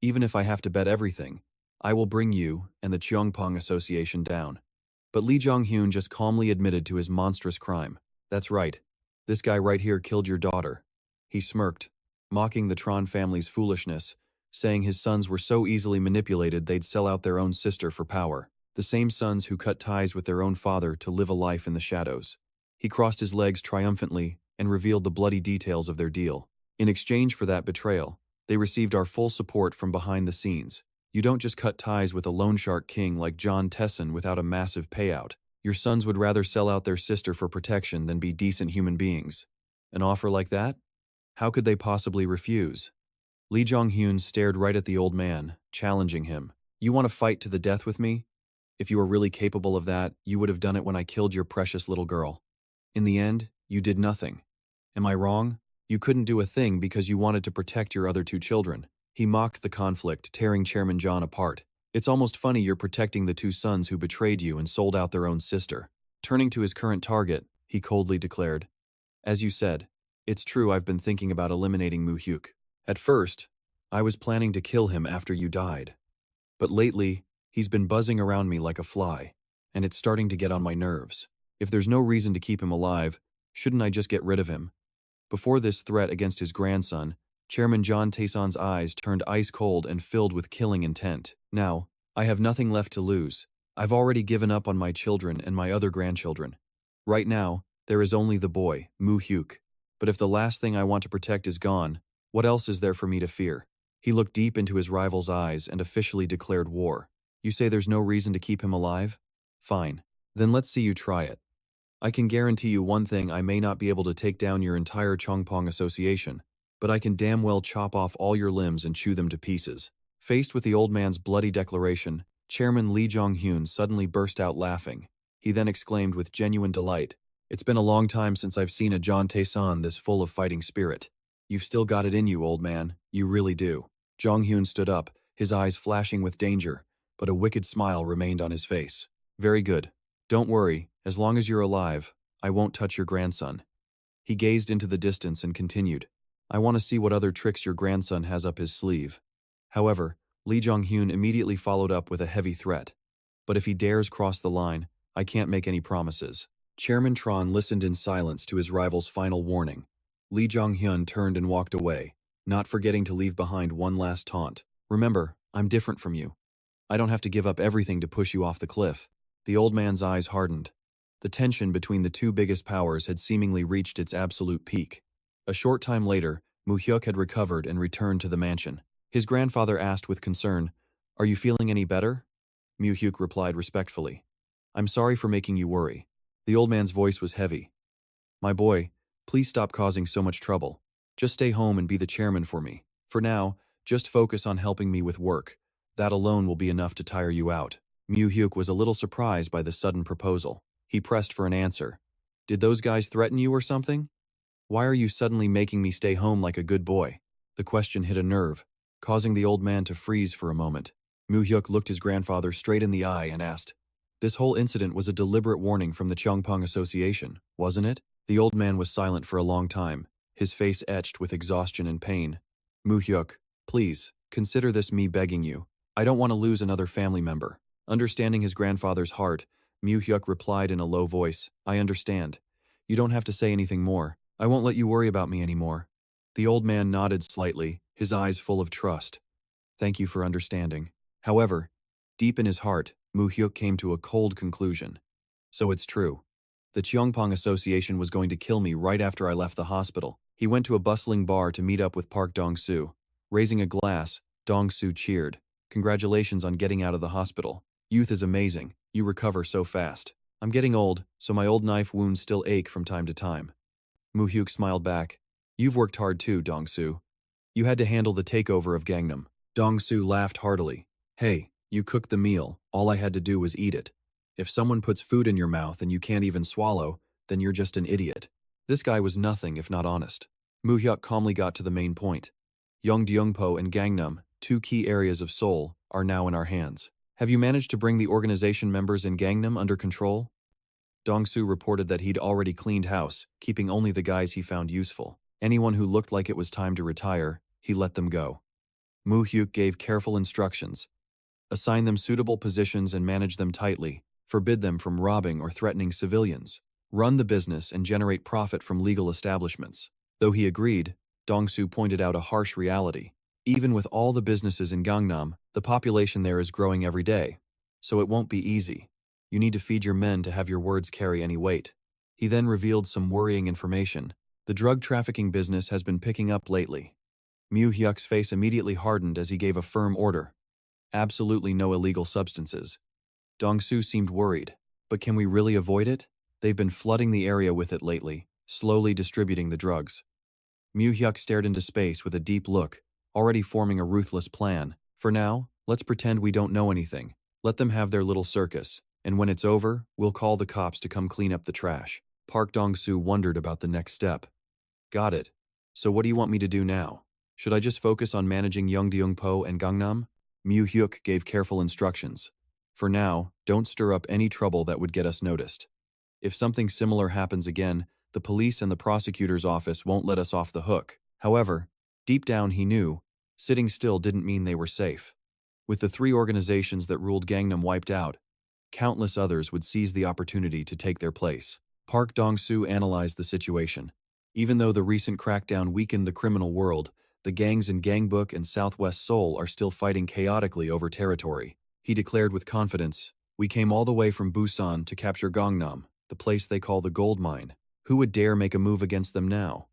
Even if I have to bet everything, I will bring you and the Cheongpong Association down." But Lee Jong-hyun just calmly admitted to his monstrous crime. "That's right. This guy right here killed your daughter." He smirked, mocking the Tron family's foolishness, saying his sons were so easily manipulated they'd sell out their own sister for power. The same sons who cut ties with their own father to live a life in the shadows. He crossed his legs triumphantly and revealed the bloody details of their deal. "In exchange for that betrayal, they received our full support from behind the scenes. You don't just cut ties with a loan shark king like John Tesson without a massive payout. Your sons would rather sell out their sister for protection than be decent human beings. An offer like that? How could they possibly refuse?" Lee Jong-hyun stared right at the old man, challenging him. "You want to fight to the death with me? If you were really capable of that, you would have done it when I killed your precious little girl. In the end, you did nothing. Am I wrong? You couldn't do a thing because you wanted to protect your other 2 children." He mocked the conflict, tearing Chairman John apart. "It's almost funny you're protecting the 2 sons who betrayed you and sold out their own sister." Turning to his current target, he coldly declared, "As you said, it's true I've been thinking about eliminating Mu Hyuk. At first, I was planning to kill him after you died. But lately, he's been buzzing around me like a fly, and it's starting to get on my nerves. If there's no reason to keep him alive, shouldn't I just get rid of him?" Before this threat against his grandson, Chairman John Taeson's eyes turned ice cold and filled with killing intent. "Now, I have nothing left to lose. I've already given up on my children and my other grandchildren. Right now, there is only the boy, Mu Hyuk. But if the last thing I want to protect is gone, what else is there for me to fear?" He looked deep into his rival's eyes and officially declared war. "You say there's no reason to keep him alive? Fine. Then let's see you try it." I can guarantee you one thing: I may not be able to take down your entire Chongpong Association, but I can damn well chop off all your limbs and chew them to pieces." Faced with the old man's bloody declaration, Chairman Lee Jong-hyun suddenly burst out laughing. He then exclaimed with genuine delight, "It's been a long time since I've seen a John Tae-san this full of fighting spirit. You've still got it in you, old man. You really do." Jong-hyun stood up, his eyes flashing with danger, but a wicked smile remained on his face. "Very good. Don't worry, as long as you're alive, I won't touch your grandson." He gazed into the distance and continued, "I want to see what other tricks your grandson has up his sleeve." However, Lee Jong-hyun immediately followed up with a heavy threat. "But if he dares cross the line, I can't make any promises." Chairman Tron listened in silence to his rival's final warning. Lee Jong-hyun turned and walked away, not forgetting to leave behind one last taunt. "Remember, I'm different from you. I don't have to give up everything to push you off the cliff." The old man's eyes hardened. The tension between the two biggest powers had seemingly reached its absolute peak. A short time later, Mu Hyuk had recovered and returned to the mansion. His grandfather asked with concern, "Are you feeling any better?" Mu Hyuk replied respectfully, "I'm sorry for making you worry." The old man's voice was heavy. "My boy, please stop causing so much trouble. Just stay home and be the chairman for me. For now, just focus on helping me with work. That alone will be enough to tire you out." Mu Hyuk was a little surprised by the sudden proposal. He pressed for an answer. "Did those guys threaten you or something? Why are you suddenly making me stay home like a good boy?" The question hit a nerve, causing the old man to freeze for a moment. Mu Hyuk looked his grandfather straight in the eye and asked, "This whole incident was a deliberate warning from the Chongpong Association, wasn't it?" The old man was silent for a long time, his face etched with exhaustion and pain. "Mu Hyuk, please, consider this me begging you. I don't want to lose another family member." Understanding his grandfather's heart, Mu Hyuk replied in a low voice, "I understand. You don't have to say anything more. I won't let you worry about me anymore." The old man nodded slightly, his eyes full of trust. "Thank you for understanding." However, deep in his heart, Mu Hyuk came to a cold conclusion. So it's true. The Cheongpong Association was going to kill me right after I left the hospital. He went to a bustling bar to meet up with Park Dong-soo. Raising a glass, Dong-soo cheered. "Congratulations on getting out of the hospital. Youth is amazing. You recover so fast. I'm getting old, so my old knife wounds still ache from time to time." Mu Hyuk smiled back. "You've worked hard too, Dong-soo. You had to handle the takeover of Gangnam." Dong-soo laughed heartily. "Hey, you cooked the meal. All I had to do was eat it. If someone puts food in your mouth and you can't even swallow, then you're just an idiot." This guy was nothing if not honest. Mu Hyuk calmly got to the main point. Yeongdeungpo and Gangnam, two key areas of Seoul, are now in our hands. Have you managed to bring the organization members in Gangnam under control? Dong-soo reported that he'd already cleaned house, keeping only the guys he found useful. Anyone who looked like it was time to retire, he let them go. Mu Hyuk gave careful instructions. Assign them suitable positions and manage them tightly. Forbid them from robbing or threatening civilians. Run the business and generate profit from legal establishments. Though he agreed, Dong-soo pointed out a harsh reality. Even with all the businesses in Gangnam, the population there is growing every day. So it won't be easy. You need to feed your men to have your words carry any weight. He then revealed some worrying information. The drug trafficking business has been picking up lately. Mu Hyuk's face immediately hardened as he gave a firm order. Absolutely no illegal substances. Dong-soo seemed worried. But can we really avoid it? They've been flooding the area with it lately, slowly distributing the drugs. Mu Hyuk stared into space with a deep look, already forming a ruthless plan. For now, let's pretend we don't know anything. Let them have their little circus, and when it's over, we'll call the cops to come clean up the trash. Park Dong-soo wondered about the next step. Got it. So what do you want me to do now? Should I just focus on managing Yeongdeungpo and Gangnam? Mu Hyuk gave careful instructions. For now, don't stir up any trouble that would get us noticed. If something similar happens again, the police and the prosecutor's office won't let us off the hook. However, deep down he knew, sitting still didn't mean they were safe. With the three organizations that ruled Gangnam wiped out, countless others would seize the opportunity to take their place. Park Dong-soo analyzed the situation. Even though the recent crackdown weakened the criminal world, the gangs in Gangbuk and Southwest Seoul are still fighting chaotically over territory. He declared with confidence, "We came all the way from Busan to capture Gangnam, the place they call the gold mine. Who would dare make a move against them now?"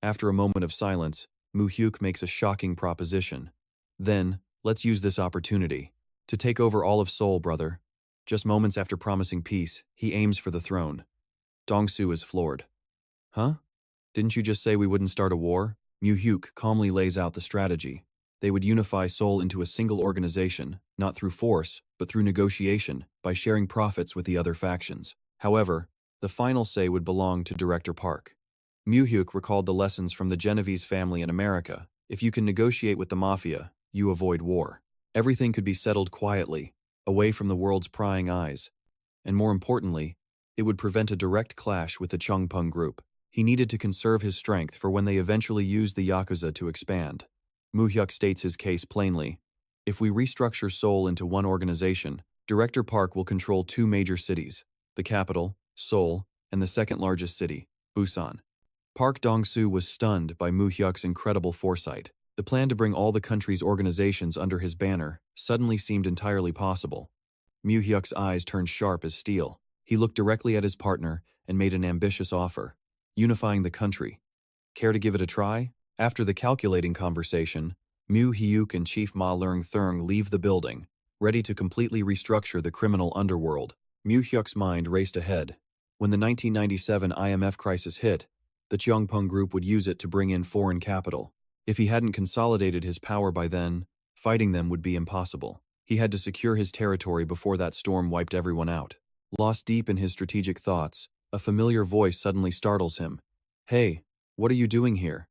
After a moment of silence, Mu Hyuk makes a shocking proposition. "Then, let's use this opportunity to take over all of Seoul, brother." Just moments after promising peace, he aims for the throne. Dong-soo is floored. Huh? Didn't you just say we wouldn't start a war? Mu Hyuk calmly lays out the strategy. They would unify Seoul into a single organization, not through force, but through negotiation, by sharing profits with the other factions. However, the final say would belong to Director Park. Mu Hyuk recalled the lessons from the Genovese family in America. If you can negotiate with the mafia, you avoid war. Everything could be settled quietly, away from the world's prying eyes. And more importantly, it would prevent a direct clash with the Chungpung group. He needed to conserve his strength for when they eventually used the Yakuza to expand. Mu Hyuk states his case plainly. If we restructure Seoul into one organization, Director Park will control two major cities, the capital, Seoul, and the second largest city, Busan. Park Dong-soo was stunned by Mu Hyuk's incredible foresight. The plan to bring all the country's organizations under his banner suddenly seemed entirely possible. Mu Hyuk's eyes turned sharp as steel. He looked directly at his partner and made an ambitious offer. Unifying the country. Care to give it a try? After the calculating conversation, Mu Hyuk and Chief Ma Leung-thurng leave the building, ready to completely restructure the criminal underworld. Mu Hyuk's mind raced ahead. When the 1997 IMF crisis hit, the Chungpung group would use it to bring in foreign capital. If he hadn't consolidated his power by then, fighting them would be impossible. He had to secure his territory before that storm wiped everyone out. Lost deep in his strategic thoughts, a familiar voice suddenly startles him. Hey, what are you doing here?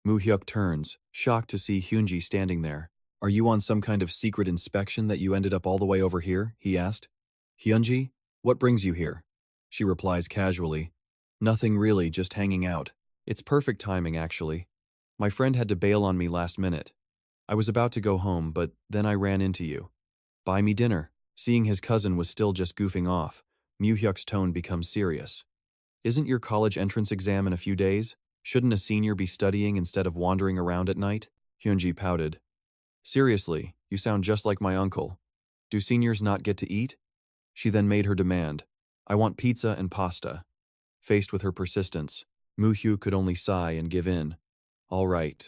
Mu Hyuk turns, shocked to see Hyunji standing there. Are you on some kind of secret inspection that you ended up all the way over here? He asked. Hyunji, what brings you here? She replies casually. Nothing really, just hanging out. It's perfect timing, actually. My friend had to bail on me last minute. I was about to go home, but then I ran into you. Buy me dinner. Seeing his cousin was still just goofing off, Mu Hyuk's tone becomes serious. Isn't your college entrance exam in a few days? Shouldn't a senior be studying instead of wandering around at night? Hyunji pouted. Seriously, you sound just like my uncle. Do seniors not get to eat? She then made her demand. I want pizza and pasta. Faced with her persistence, Mu Hyuk could only sigh and give in. All right.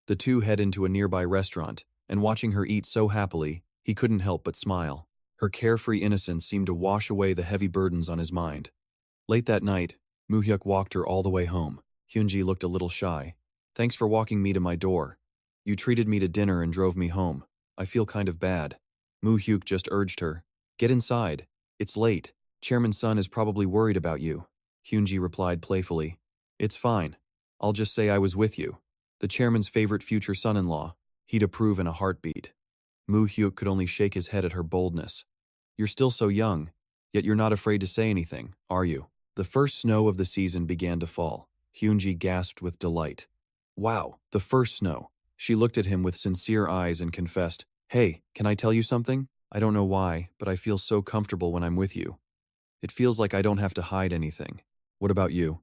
The two head into a nearby restaurant, and watching her eat so happily, he couldn't help but smile. Her carefree innocence seemed to wash away the heavy burdens on his mind. Late that night, Mu Hyuk walked her all the way home. Hyunji looked a little shy. Thanks for walking me to my door. You treated me to dinner and drove me home. I feel kind of bad. Mu Hyuk just urged her. Get inside. It's late. Chairman's son is probably worried about you. Hyunji replied playfully. It's fine. I'll just say I was with you. The chairman's favorite future son-in-law. He'd approve in a heartbeat. Mu Hyuk could only shake his head at her boldness. You're still so young, yet you're not afraid to say anything, are you? The first snow of the season began to fall. Hyunji gasped with delight. Wow, the first snow. She looked at him with sincere eyes and confessed, Hey, can I tell you something? I don't know why, but I feel so comfortable when I'm with you. It feels like I don't have to hide anything. What about you?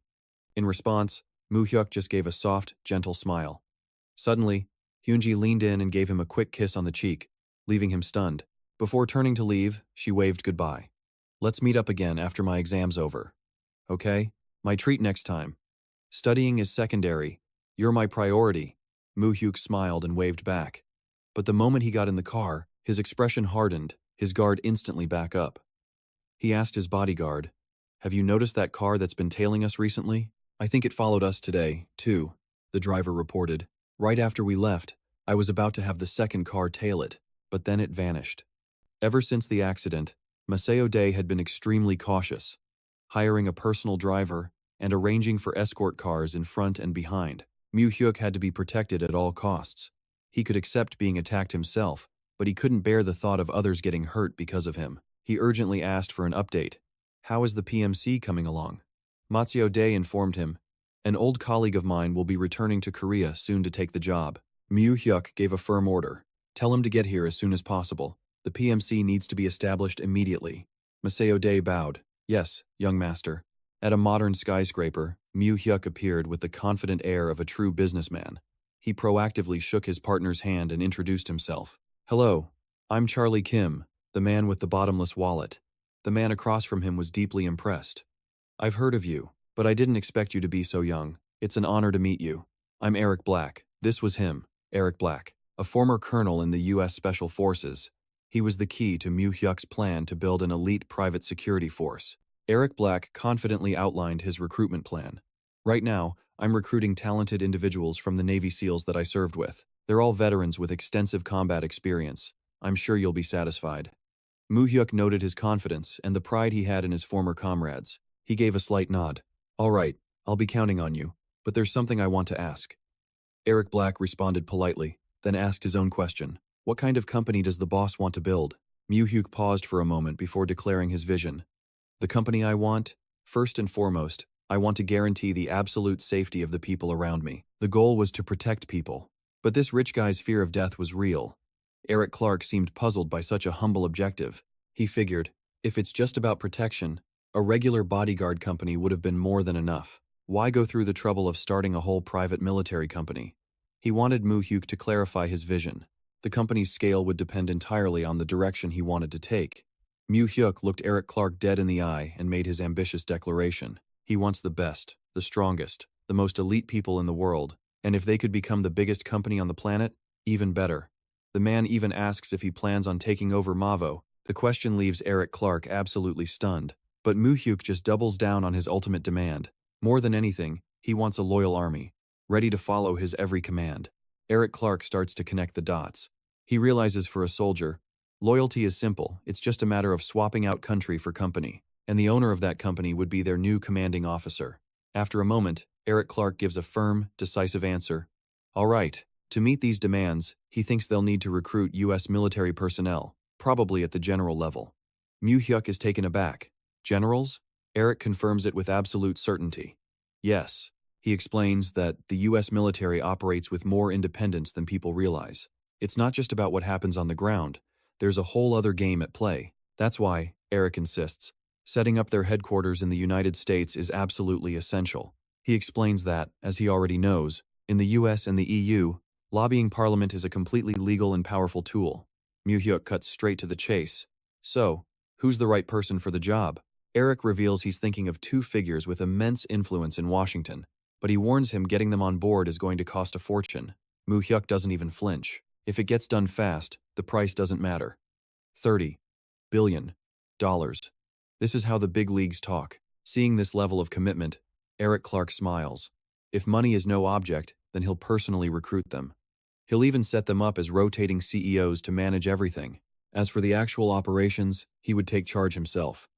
In response, Mu Hyuk just gave a soft, gentle smile. Suddenly, Hyunji leaned in and gave him a quick kiss on the cheek, leaving him stunned. Before turning to leave, she waved goodbye. Let's meet up again after my exam's over. Okay? My treat next time. Studying is secondary. You're my priority. Mu Hyuk smiled and waved back. But the moment he got in the car, his expression hardened, his guard instantly back up. He asked his bodyguard, Have you noticed that car that's been tailing us recently? I think it followed us today, too, the driver reported. Right after we left, I was about to have the second car tail it, but then it vanished. Ever since the accident, Masao Day had been extremely cautious, hiring a personal driver and arranging for escort cars in front and behind. Mu Hyuk had to be protected at all costs. He could accept being attacked himself, but he couldn't bear the thought of others getting hurt because of him. He urgently asked for an update. How is the PMC coming along? Matsuo Day informed him, An old colleague of mine will be returning to Korea soon to take the job. Mu Hyuk gave a firm order. Tell him to get here as soon as possible. The PMC needs to be established immediately. Masao Day bowed. Yes, young master. At a modern skyscraper, Mu Hyuk appeared with the confident air of a true businessman. He proactively shook his partner's hand and introduced himself. Hello, I'm Charlie Kim, the man with the bottomless wallet. The man across from him was deeply impressed. I've heard of you, but I didn't expect you to be so young. It's an honor to meet you. I'm Eric Black. This was him, Eric Black, a former colonel in the U.S. Special Forces. He was the key to Mu Hyuk's plan to build an elite private security force. Eric Black confidently outlined his recruitment plan. Right now, I'm recruiting talented individuals from the Navy SEALs that I served with. They're all veterans with extensive combat experience. I'm sure you'll be satisfied. Mu Hyuk noted his confidence and the pride he had in his former comrades. He gave a slight nod. All right, I'll be counting on you, but there's something I want to ask. Eric Black responded politely, then asked his own question. What kind of company does the boss want to build? Mu Hyuk paused for a moment before declaring his vision. The company I want? First and foremost, I want to guarantee the absolute safety of the people around me. The goal was to protect people. But this rich guy's fear of death was real. Eric Clark seemed puzzled by such a humble objective. He figured, if it's just about protection, a regular bodyguard company would have been more than enough. Why go through the trouble of starting a whole private military company? He wanted Mu Hyuk to clarify his vision. The company's scale would depend entirely on the direction he wanted to take. Mu Hyuk looked Eric Clark dead in the eye and made his ambitious declaration. He wants the best, the strongest, the most elite people in the world, and if they could become the biggest company on the planet, even better. The man even asks if he plans on taking over Mavo. The question leaves Eric Clark absolutely stunned. But Mu Hyuk just doubles down on his ultimate demand. More than anything, he wants a loyal army, ready to follow his every command. Eric Clark starts to connect the dots. He realizes for a soldier, loyalty is simple. It's just a matter of swapping out country for company, and the owner of that company would be their new commanding officer. After a moment, Eric Clark gives a firm, decisive answer. All right, to meet these demands, he thinks they'll need to recruit U.S. military personnel, probably at the general level. Mu Hyuk is taken aback. Generals? Eric confirms it with absolute certainty. Yes. He explains that the U.S. military operates with more independence than people realize. It's not just about what happens on the ground. There's a whole other game at play. That's why, Eric insists, setting up their headquarters in the United States is absolutely essential. He explains that, as he already knows, in the US and the EU, lobbying Parliament is a completely legal and powerful tool. Mu Hyuk cuts straight to the chase. So, who's the right person for the job? Eric reveals he's thinking of two figures with immense influence in Washington, but he warns him getting them on board is going to cost a fortune. Mu Hyuk doesn't even flinch. If it gets done fast, the price doesn't matter. $30 billion. This is how the big leagues talk. Seeing this level of commitment, Eric Clark smiles. If money is no object, then he'll personally recruit them. He'll even set them up as rotating CEOs to manage everything. As for the actual operations, he would take charge himself.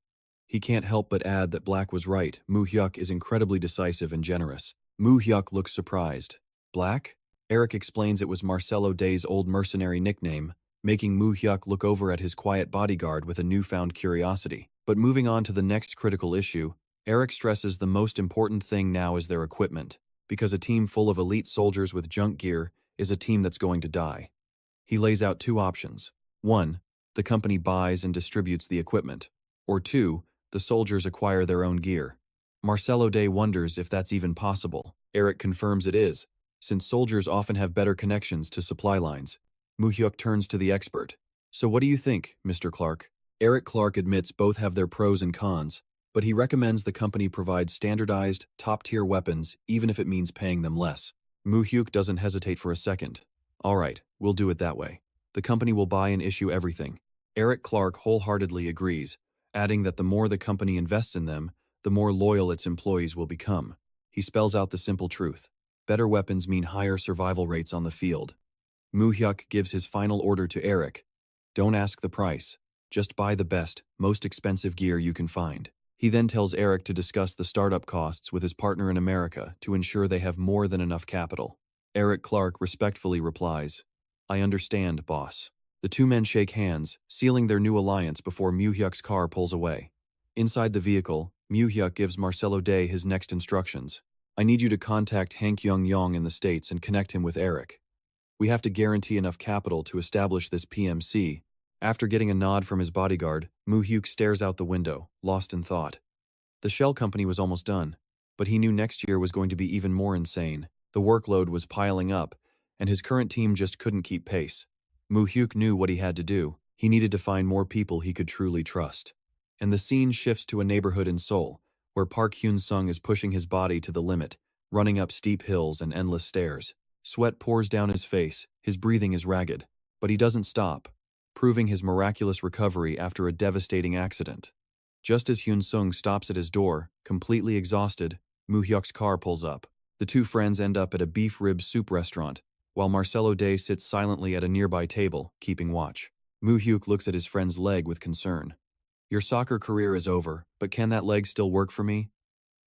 He can't help but add that Black was right. Mu Hyuk is incredibly decisive and generous. Mu Hyuk looks surprised. Black? Eric explains it was Marcelo Day's old mercenary nickname, making Mu Hyuk look over at his quiet bodyguard with a newfound curiosity. But moving on to the next critical issue, Eric stresses the most important thing now is their equipment, because a team full of elite soldiers with junk gear is a team that's going to die. He lays out two options. 1, the company buys and distributes the equipment. Or 2, the soldiers acquire their own gear. Marcelo Day wonders if that's even possible. Eric confirms it is, since soldiers often have better connections to supply lines. Mu Hyuk turns to the expert. So what do you think, Mr. Clark? Eric Clark admits both have their pros and cons, but he recommends the company provide standardized, top-tier weapons even if it means paying them less. Mu Hyuk doesn't hesitate for a second. All right, we'll do it that way. The company will buy and issue everything. Eric Clark wholeheartedly agrees, adding that the more the company invests in them, the more loyal its employees will become. He spells out the simple truth. Better weapons mean higher survival rates on the field. Mu Hyuk gives his final order to Eric. Don't ask the price. Just buy the best, most expensive gear you can find. He then tells Eric to discuss the startup costs with his partner in America to ensure they have more than enough capital. Eric Clark respectfully replies, I understand, boss. The two men shake hands, sealing their new alliance before Mu Hyuk's car pulls away. Inside the vehicle, Mu Hyuk gives Marcelo Day his next instructions. I need you to contact Hank Young in the States and connect him with Eric. We have to guarantee enough capital to establish this PMC. After getting a nod from his bodyguard, Mu Hyuk stares out the window, lost in thought. The shell company was almost done, but he knew next year was going to be even more insane. The workload was piling up, and his current team just couldn't keep pace. Mu Hyuk knew what he had to do. He needed to find more people he could truly trust. And the scene shifts to a neighborhood in Seoul, where Park Hyun-sung is pushing his body to the limit, running up steep hills and endless stairs. Sweat pours down his face, his breathing is ragged, but he doesn't stop, proving his miraculous recovery after a devastating accident. Just as Hyun Sung stops at his door, completely exhausted, Mu Hyuk's car pulls up. The two friends end up at a beef rib soup restaurant, while Marcelo Day sits silently at a nearby table, keeping watch. Mu Hyuk looks at his friend's leg with concern. Your soccer career is over, but can that leg still work for me?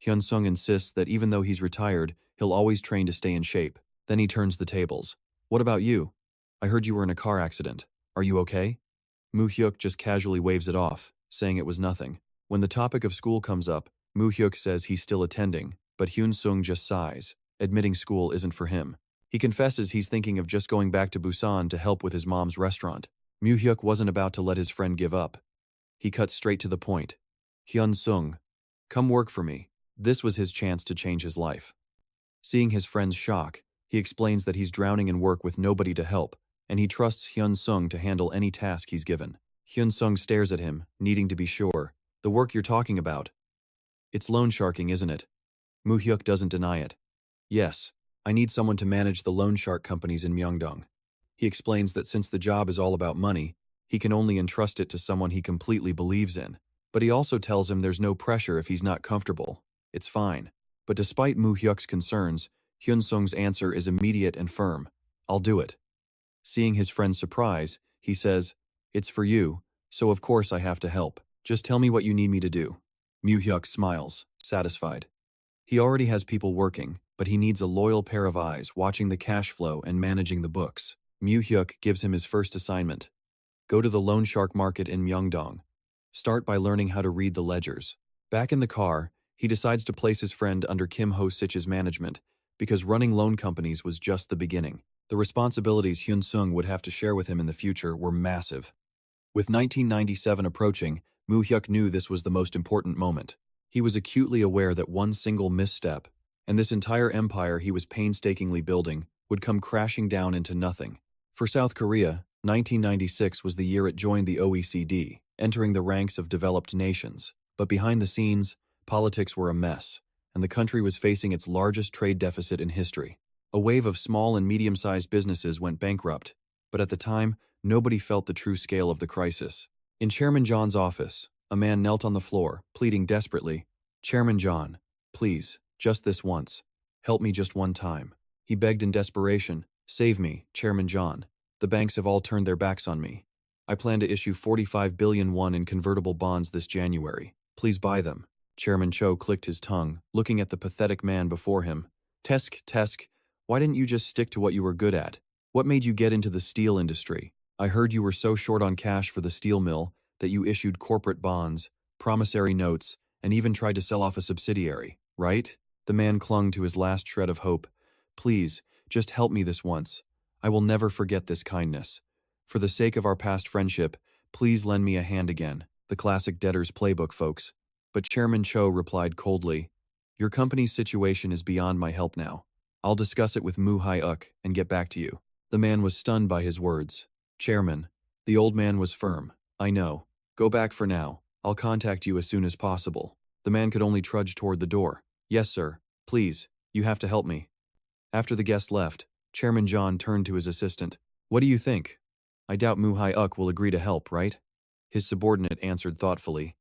Hyun Sung insists that even though he's retired, he'll always train to stay in shape. Then he turns the tables. What about you? I heard you were in a car accident. Are you okay? Mu Hyuk just casually waves it off, saying it was nothing. When the topic of school comes up, Mu Hyuk says he's still attending, but Hyun Sung just sighs, admitting school isn't for him. He confesses he's thinking of just going back to Busan to help with his mom's restaurant. Mu Hyuk wasn't about to let his friend give up. He cuts straight to the point. Hyun Sung, come work for me. This was his chance to change his life. Seeing his friend's shock, he explains that he's drowning in work with nobody to help, and he trusts Hyun Sung to handle any task he's given. Hyun Sung stares at him, needing to be sure. The work you're talking about. It's loan sharking, isn't it? Mu Hyuk doesn't deny it. Yes, I need someone to manage the loan shark companies in Myeongdong. He explains that since the job is all about money, he can only entrust it to someone he completely believes in. But he also tells him there's no pressure if he's not comfortable. It's fine. But despite Mu Hyuk's concerns, Hyun Sung's answer is immediate and firm. I'll do it. Seeing his friend's surprise, he says, it's for you, so of course I have to help. Just tell me what you need me to do. Mu Hyuk smiles, satisfied. He already has people working, but he needs a loyal pair of eyes watching the cash flow and managing the books. Mu Hyuk gives him his first assignment. Go to the loan shark market in Myeongdong. Start by learning how to read the ledgers. Back in the car, he decides to place his friend under Kim Ho-sich's management, because running loan companies was just the beginning. The responsibilities Hyun Sung would have to share with him in the future were massive. With 1997 approaching, Mu Hyuk knew this was the most important moment. He was acutely aware that one single misstep, and this entire empire he was painstakingly building, would come crashing down into nothing. For South Korea, 1996 was the year it joined the OECD, entering the ranks of developed nations. But behind the scenes, politics were a mess, and the country was facing its largest trade deficit in history. A wave of small and medium-sized businesses went bankrupt, but at the time, nobody felt the true scale of the crisis. In Chairman John's office, a man knelt on the floor, pleading desperately, Chairman John, please, just this once. Help me just one time. He begged in desperation, save me, Chairman John. The banks have all turned their backs on me. I plan to issue 45 billion won in convertible bonds this January. Please buy them. Chairman Cho clicked his tongue, looking at the pathetic man before him. Tesk, why didn't you just stick to what you were good at? What made you get into the steel industry? I heard you were so short on cash for the steel mill that you issued corporate bonds, promissory notes, and even tried to sell off a subsidiary, right? The man clung to his last shred of hope. Please, just help me this once. I will never forget this kindness. For the sake of our past friendship, please lend me a hand again. The classic debtor's playbook, folks. But Chairman Cho replied coldly, your company's situation is beyond my help now. I'll discuss it with Mu Hyuk and get back to you. The man was stunned by his words. Chairman. The old man was firm. I know. Go back for now. I'll contact you as soon as possible. The man could only trudge toward the door. Yes, sir. Please, you have to help me. After the guest left, Chairman John turned to his assistant. What do you think? I doubt Mu Hyuk will agree to help, right? His subordinate answered thoughtfully.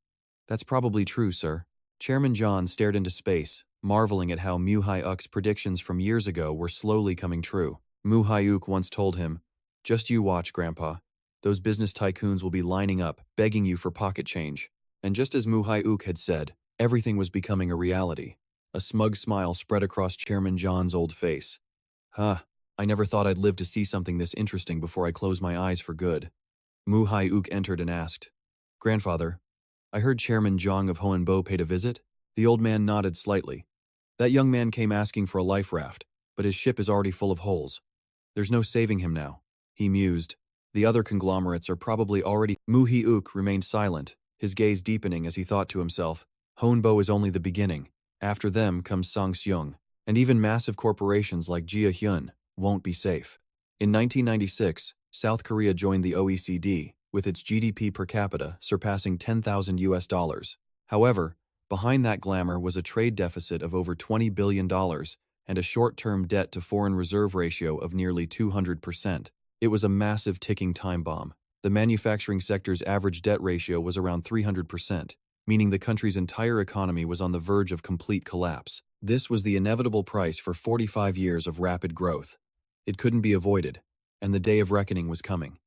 That's probably true, sir. Chairman John stared into space, marveling at how Mu Hyuk's predictions from years ago were slowly coming true. Mu Hyuk once told him, just you watch, Grandpa. Those business tycoons will be lining up, begging you for pocket change. And just as Mu Hyuk had said, everything was becoming a reality. A smug smile spread across Chairman John's old face. I never thought I'd live to see something this interesting before I close my eyes for good. Mu Hyuk entered and asked, Grandfather, I heard Chairman Jong of Hohenbo paid a visit? The old man nodded slightly. That young man came asking for a life raft, but his ship is already full of holes. There's no saving him now. He mused. The other conglomerates are probably already… Mu Hyuk remained silent, his gaze deepening as he thought to himself, Hohenbo is only the beginning. After them comes Sangseong, and even massive corporations like Jia Hyun won't be safe. In 1996, South Korea joined the OECD, with its GDP per capita surpassing $10,000. However, behind that glamour was a trade deficit of over $20 billion and a short-term debt-to-foreign reserve ratio of nearly 200%. It was a massive ticking time bomb. The manufacturing sector's average debt ratio was around 300%. meaning the country's entire economy was on the verge of complete collapse. This was the inevitable price for 45 years of rapid growth. It couldn't be avoided, and the day of reckoning was coming.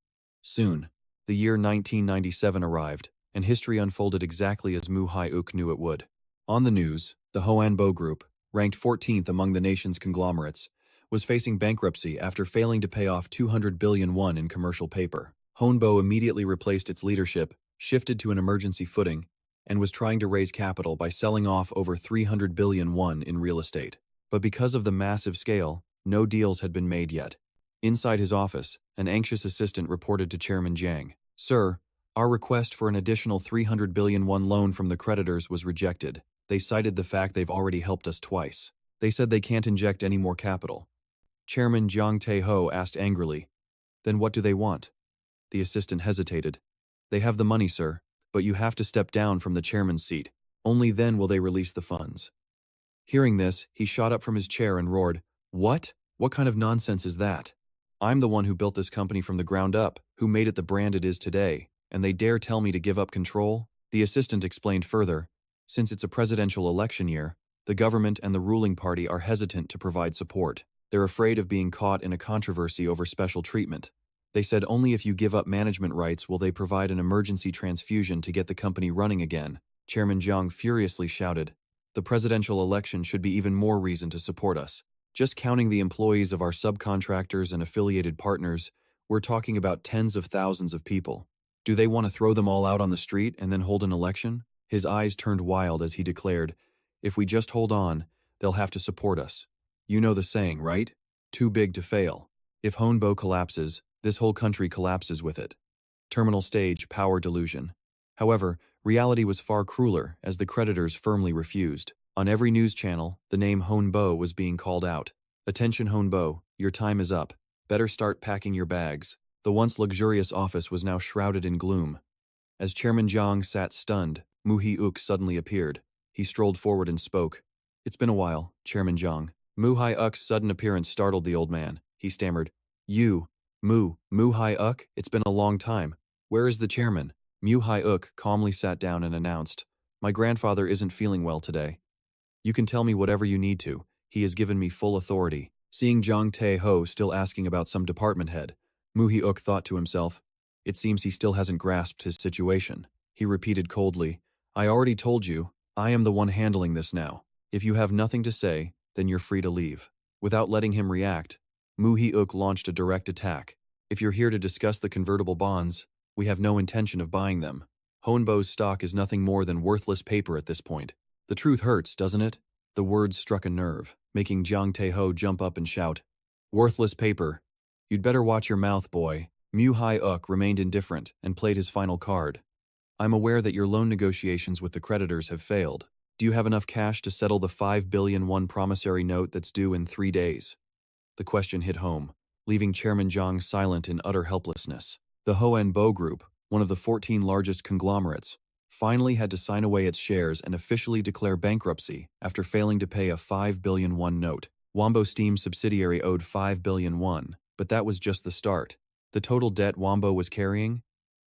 Soon, the year 1997 arrived, and history unfolded exactly as Mu Hyuk knew it would. On the news, the Hoanbo Group, ranked 14th among the nation's conglomerates, was facing bankruptcy after failing to pay off 200 billion won in commercial paper. Hoanbo immediately replaced its leadership, shifted to an emergency footing, and was trying to raise capital by selling off over 300 billion won in real estate. But because of the massive scale, no deals had been made yet. Inside his office, an anxious assistant reported to Chairman Jiang, "Sir, our request for an additional 300 billion won loan from the creditors was rejected. They cited the fact they've already helped us twice. They said they can't inject any more capital." Chairman Jiang Tae-ho asked angrily, "Then what do they want?" The assistant hesitated. "They have the money, sir, but you have to step down from the chairman's seat. Only then will they release the funds." Hearing this, he shot up from his chair and roared, "What? What kind of nonsense is that? I'm the one who built this company from the ground up, who made it the brand it is today, and they dare tell me to give up control?" The assistant explained further, "Since it's a presidential election year, the government and the ruling party are hesitant to provide support. They're afraid of being caught in a controversy over special treatment. They said only if you give up management rights will they provide an emergency transfusion to get the company running again." Chairman Jiang furiously shouted, "The presidential election should be even more reason to support us. Just counting the employees of our subcontractors and affiliated partners, we're talking about tens of thousands of people. Do they want to throw them all out on the street and then hold an election?" His eyes turned wild as he declared, "If we just hold on, they'll have to support us. You know the saying, right? Too big to fail. If Hoanbo collapses, this whole country collapses with it." Terminal stage power delusion. However, reality was far crueler as the creditors firmly refused. On every news channel, the name Hoanbo was being called out. "Attention Hoanbo, your time is up. Better start packing your bags." The once luxurious office was now shrouded in gloom. As Chairman Jiang sat stunned, Mu Hyuk suddenly appeared. He strolled forward and spoke. "It's been a while, Chairman Jiang." Mu Hyuk's sudden appearance startled the old man. He stammered, "You, Mu Hyuk, it's been a long time. Where is the chairman?" Mu Hyuk calmly sat down and announced, "My grandfather isn't feeling well today. You can tell me whatever you need to. He has given me full authority." Seeing Jiang Tae-ho still asking about some department head, Mu Hyuk thought to himself, "It seems he still hasn't grasped his situation." He repeated coldly, "I already told you, I am the one handling this now. If you have nothing to say, then you're free to leave." Without letting him react, Mu Hyuk launched a direct attack. "If you're here to discuss the convertible bonds, we have no intention of buying them. Hoanbo's stock is nothing more than worthless paper at this point. The truth hurts, doesn't it?" The words struck a nerve, making Jiang Tae-ho jump up and shout, "Worthless paper. You'd better watch your mouth, boy." Mu Hyuk remained indifferent and played his final card. "I'm aware that your loan negotiations with the creditors have failed. Do you have enough cash to settle the 5 billion won promissory note that's due in 3 days? The question hit home, leaving Chairman Jiang silent in utter helplessness. The Hoanbo Group, one of the 14 largest conglomerates, finally had to sign away its shares and officially declare bankruptcy after failing to pay a 5 billion won note. Wombo Steam's subsidiary owed 5 billion won, but that was just the start. The total debt Wombo was carrying?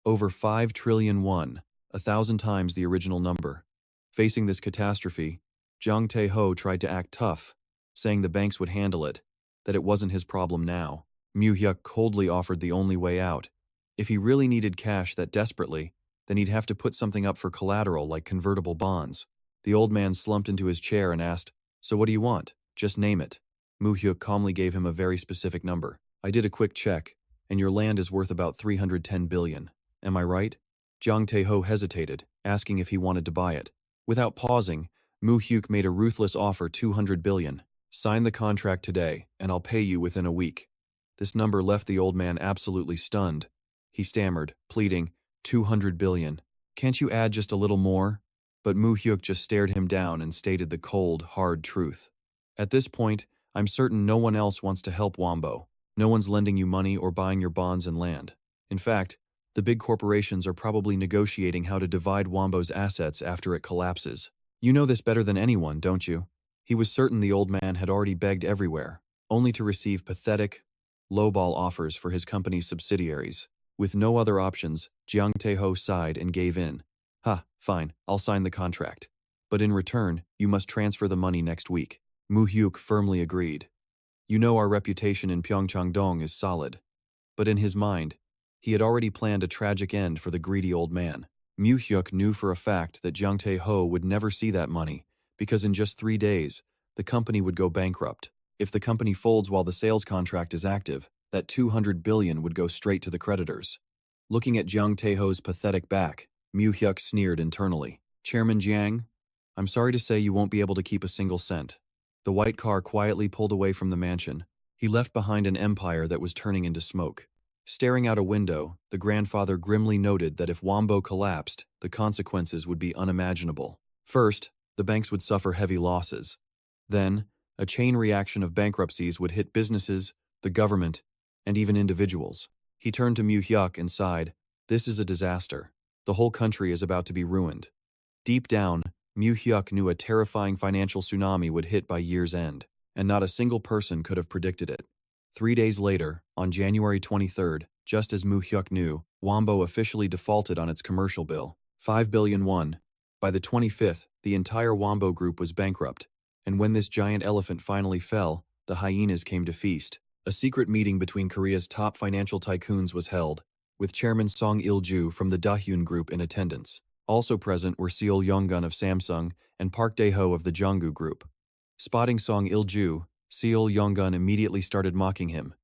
Over 5 trillion won, 1,000 times the original number. Facing this catastrophe, Jiang Tae-ho tried to act tough, saying the banks would handle it, that it wasn't his problem now. Mu Hyuk coldly offered the only way out. If he really needed cash that desperately, then he'd have to put something up for collateral like convertible bonds. The old man slumped into his chair and asked, "So what do you want? Just name it." Mu Hyuk calmly gave him a very specific number. "I did a quick check, and your land is worth about 310 billion. Am I right?" Jiang Tae-ho hesitated, asking if he wanted to buy it. Without pausing, Mu Hyuk made a ruthless offer 200 billion. "Sign the contract today, and I'll pay you within a week." This number left the old man absolutely stunned. He stammered, pleading, 200 billion. "Can't you add just a little more?" But Mu Hyuk just stared him down and stated the cold, hard truth. "At this point, I'm certain no one else wants to help Wombo. No one's lending you money or buying your bonds and land. In fact, the big corporations are probably negotiating how to divide Wombo's assets after it collapses. You know this better than anyone, don't you?" He was certain the old man had already begged everywhere, only to receive pathetic, lowball offers for his company's subsidiaries. With no other options, Jiang Tae-ho sighed and gave in. Ha, fine, I'll sign the contract. But in return, you must transfer the money next week. Mu Hyuk firmly agreed. You know our reputation in Pyeongchang-dong is solid. But in his mind, he had already planned a tragic end for the greedy old man. Mu Hyuk knew for a fact that Jang Tae-ho would never see that money, because in just 3 days, the company would go bankrupt. If the company folds while the sales contract is active, that 200 billion would go straight to the creditors. Looking at Jang Tae-ho's pathetic back, Mu Hyuk sneered internally. Chairman Jiang, I'm sorry to say you won't be able to keep a single cent. The white car quietly pulled away from the mansion. He left behind an empire that was turning into smoke. Staring out a window, the grandfather grimly noted that if Wombo collapsed, the consequences would be unimaginable. First, the banks would suffer heavy losses. Then, a chain reaction of bankruptcies would hit businesses, the government, and even individuals. He turned to Mu Hyuk and sighed, "This is a disaster. The whole country is about to be ruined." Deep down, Mu Hyuk knew a terrifying financial tsunami would hit by year's end, and not a single person could have predicted it. 3 days later, on January 23rd, just as Mu Hyuk knew, Wombo officially defaulted on its commercial bill, 5 billion won. By the 25th, the entire Wombo group was bankrupt, and when this giant elephant finally fell, the hyenas came to feast. A secret meeting between Korea's top financial tycoons was held, with Chairman Song Il-ju from the Dahyun Group in attendance. Also present were Seol Yong-gun of Samsung and Park Dae-ho of the Jonggu Group. Spotting Song Il-ju, Seol Yong-gun immediately started mocking him.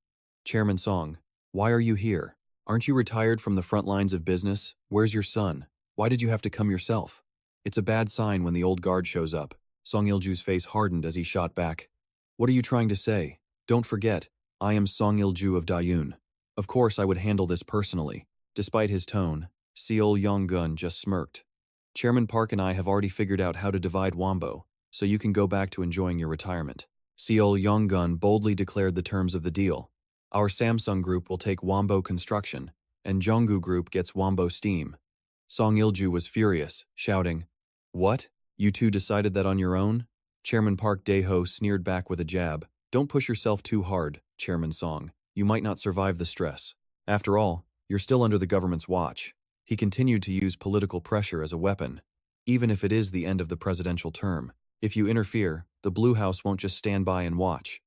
"Chairman Song, why are you here? Aren't you retired from the front lines of business? Where's your son? Why did you have to come yourself?" It's a bad sign when the old guard shows up. Song Il-ju's face hardened as he shot back. "What are you trying to say? Don't forget, I am Song Il-ju of Dahyun. Of course I would handle this personally." Despite his tone, Seol Yong-gun just smirked. "Chairman Park and I have already figured out how to divide Wombo, so you can go back to enjoying your retirement." Seol Yong-gun boldly declared the terms of the deal. "Our Samsung Group will take Wombo Construction, and Jonggu Group gets Wombo Steam." Song Il-ju was furious, shouting, "What? You two decided that on your own?" Chairman Park Dae-ho sneered back with a jab. "Don't push yourself too hard, Chairman Song. You might not survive the stress. After all, you're still under the government's watch." He continued to use political pressure as a weapon. "Even if it is the end of the presidential term, if you interfere, the Blue House won't just stand by and watch.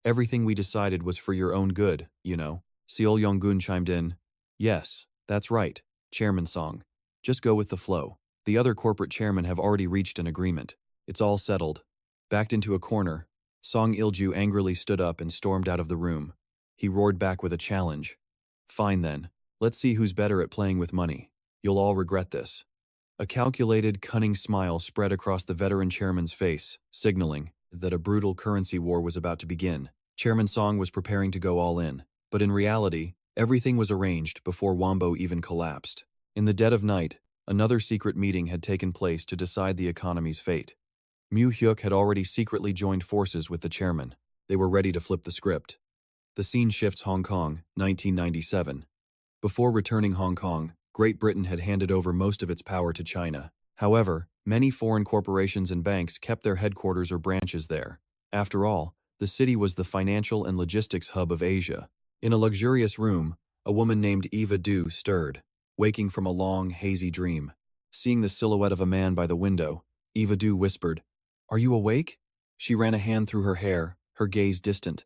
Everything we decided was for your own good, you know." Seol Yong-gun chimed in, "Yes, that's right, Chairman Song. Just go with the flow. The other corporate chairmen have already reached an agreement. It's all settled." Backed into a corner, Song Il-ju angrily stood up and stormed out of the room. He roared back with a challenge. "Fine then, let's see who's better at playing with money. You'll all regret this." A calculated, cunning smile spread across the veteran chairman's face, signaling that a brutal currency war was about to begin. Chairman Song was preparing to go all in, but in reality, everything was arranged before Wombo even collapsed. In the dead of night, another secret meeting had taken place to decide the economy's fate. Mu Hyuk had already secretly joined forces with the chairman. They were ready to flip the script. The scene shifts Hong Kong, 1997. Before returning Hong Kong, Great Britain had handed over most of its power to China. However, many foreign corporations and banks kept their headquarters or branches there. After all, the city was the financial and logistics hub of Asia. In a luxurious room, a woman named Eva Du stirred, waking from a long, hazy dream. Seeing the silhouette of a man by the window, Eva Du whispered, "Are you awake?" She ran a hand through her hair, her gaze distant.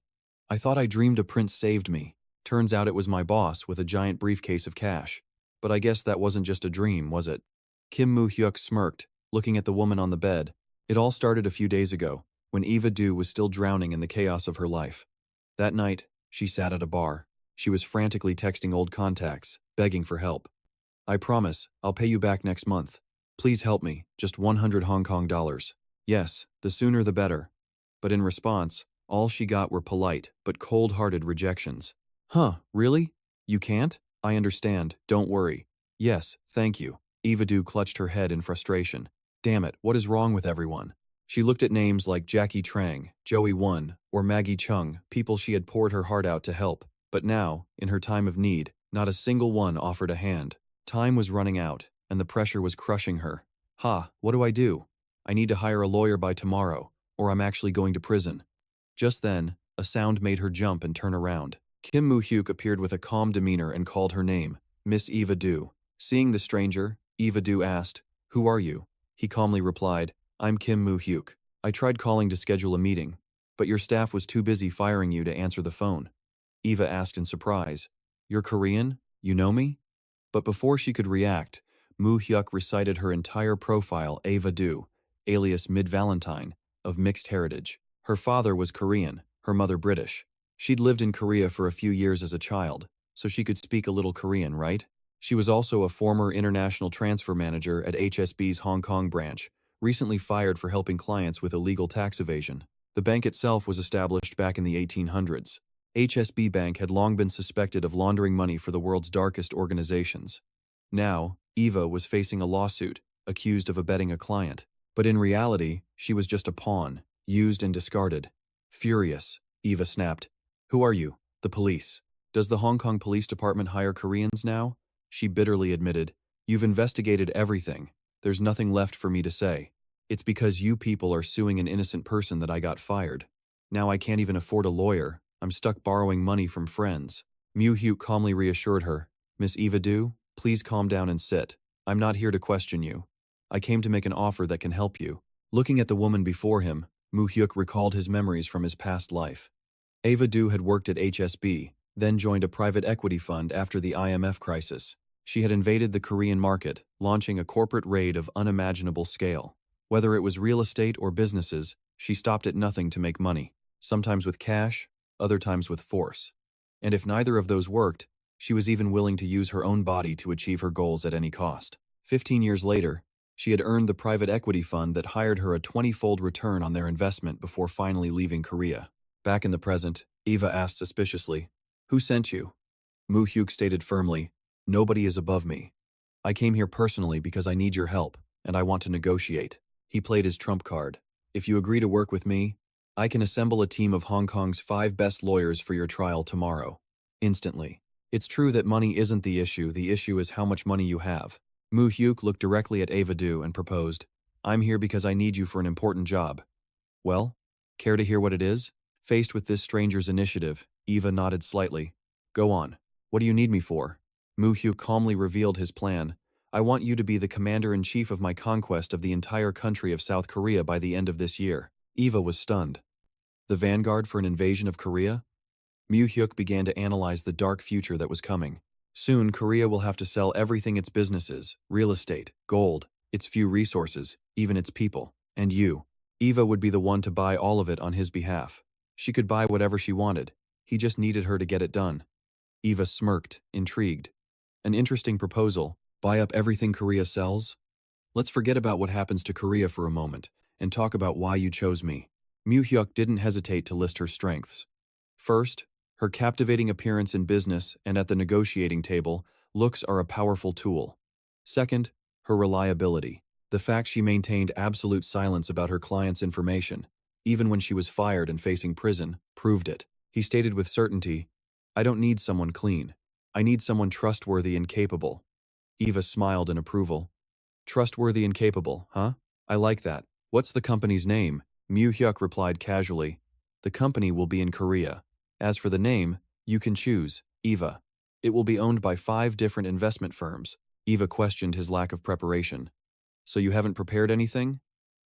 "I thought I dreamed a prince saved me. Turns out it was my boss with a giant briefcase of cash. But I guess that wasn't just a dream, was it?" Kim Mu Hyuk smirked, looking at the woman on the bed. It all started a few days ago, when Eva Du was still drowning in the chaos of her life. That night, she sat at a bar. She was frantically texting old contacts, begging for help. "I promise, I'll pay you back next month. Please help me, just 100 Hong Kong dollars. Yes, the sooner the better." But in response, all she got were polite but cold-hearted rejections. "Huh, really? You can't? I understand, don't worry." "Yes, thank you." Eva Du clutched her head in frustration. Damn it, what is wrong with everyone? She looked at names like Jackie Trang, Joey Won, or Maggie Chung, people she had poured her heart out to help. But now, in her time of need, not a single one offered a hand. Time was running out, and the pressure was crushing her. What do I do? I need to hire a lawyer by tomorrow, or I'm actually going to prison. Just then, a sound made her jump and turn around. Kim Mu Hyuk appeared with a calm demeanor and called her name, Miss Eva Du. Seeing the stranger, Eva Du asked. Who are you? He calmly replied, I'm Mu Hyuk. I tried calling to schedule a meeting, but your staff was too busy firing you to answer the phone. Eva asked in surprise. You're Korean? You know me? But before she could react, Mu Hyuk recited her entire profile Eva Du, alias Mid-Valentine, of mixed heritage. Her father was Korean, her mother British. She'd lived in Korea for a few years as a child, so she could speak a little Korean, right? She was also a former international transfer manager at HSBC's Hong Kong branch, recently fired for helping clients with illegal tax evasion. The bank itself was established back in the 1800s. HSB Bank had long been suspected of laundering money for the world's darkest organizations. Now, Eva was facing a lawsuit, accused of abetting a client. But in reality, she was just a pawn, used and discarded. Furious, Eva snapped. Who are you? The police. Does the Hong Kong Police Department hire Koreans now? She bitterly admitted. You've investigated everything. There's nothing left for me to say. It's because you people are suing an innocent person that I got fired. Now I can't even afford a lawyer. I'm stuck borrowing money from friends. Mu Hyuk calmly reassured her. Miss Eva Du, please calm down and sit. I'm not here to question you. I came to make an offer that can help you. Looking at the woman before him, Mu Hyuk recalled his memories from his past life. Eva Du had worked at HSB, then joined a private equity fund after the IMF crisis. She had invaded the Korean market, launching a corporate raid of unimaginable scale. Whether it was real estate or businesses, she stopped at nothing to make money, sometimes with cash, other times with force. And if neither of those worked, she was even willing to use her own body to achieve her goals at any cost. 15 years later, she had earned the private equity fund that hired her a 20-fold return on their investment before finally leaving Korea. Back in the present, Eva asked suspiciously, Who sent you? Mu Hyuk stated firmly, Nobody is above me. I came here personally because I need your help, and I want to negotiate. He played his trump card. If you agree to work with me, I can assemble a team of Hong Kong's 5 best lawyers for your trial tomorrow. Instantly. It's true that money isn't the issue is how much money you have. Mu Hyuk looked directly at Eva Du and proposed, I'm here because I need you for an important job. Well, care to hear what it is? Faced with this stranger's initiative, Eva nodded slightly. Go on. What do you need me for? Mu Hyuk calmly revealed his plan. I want you to be the commander-in-chief of my conquest of the entire country of South Korea by the end of this year. Eva was stunned. The vanguard for an invasion of Korea? Mu Hyuk began to analyze the dark future that was coming. Soon, Korea will have to sell everything its businesses, real estate, gold, its few resources, even its people. And you. Eva would be the one to buy all of it on his behalf. She could buy whatever she wanted. He just needed her to get it done. Eva smirked, intrigued. An interesting proposal. Buy up everything Korea sells? Let's forget about what happens to Korea for a moment, and talk about why you chose me. Mu Hyuk didn't hesitate to list her strengths. First, her captivating appearance in business and at the negotiating table, looks are a powerful tool. Second, her reliability. The fact she maintained absolute silence about her client's information, even when she was fired and facing prison, proved it. He stated with certainty, I don't need someone clean. I need someone trustworthy and capable. Eva smiled in approval. Trustworthy and capable, huh? I like that. What's the company's name? Mu Hyuk replied casually. The company will be in Korea. As for the name, you can choose, Eva. It will be owned by 5 different investment firms. Eva questioned his lack of preparation. So you haven't prepared anything?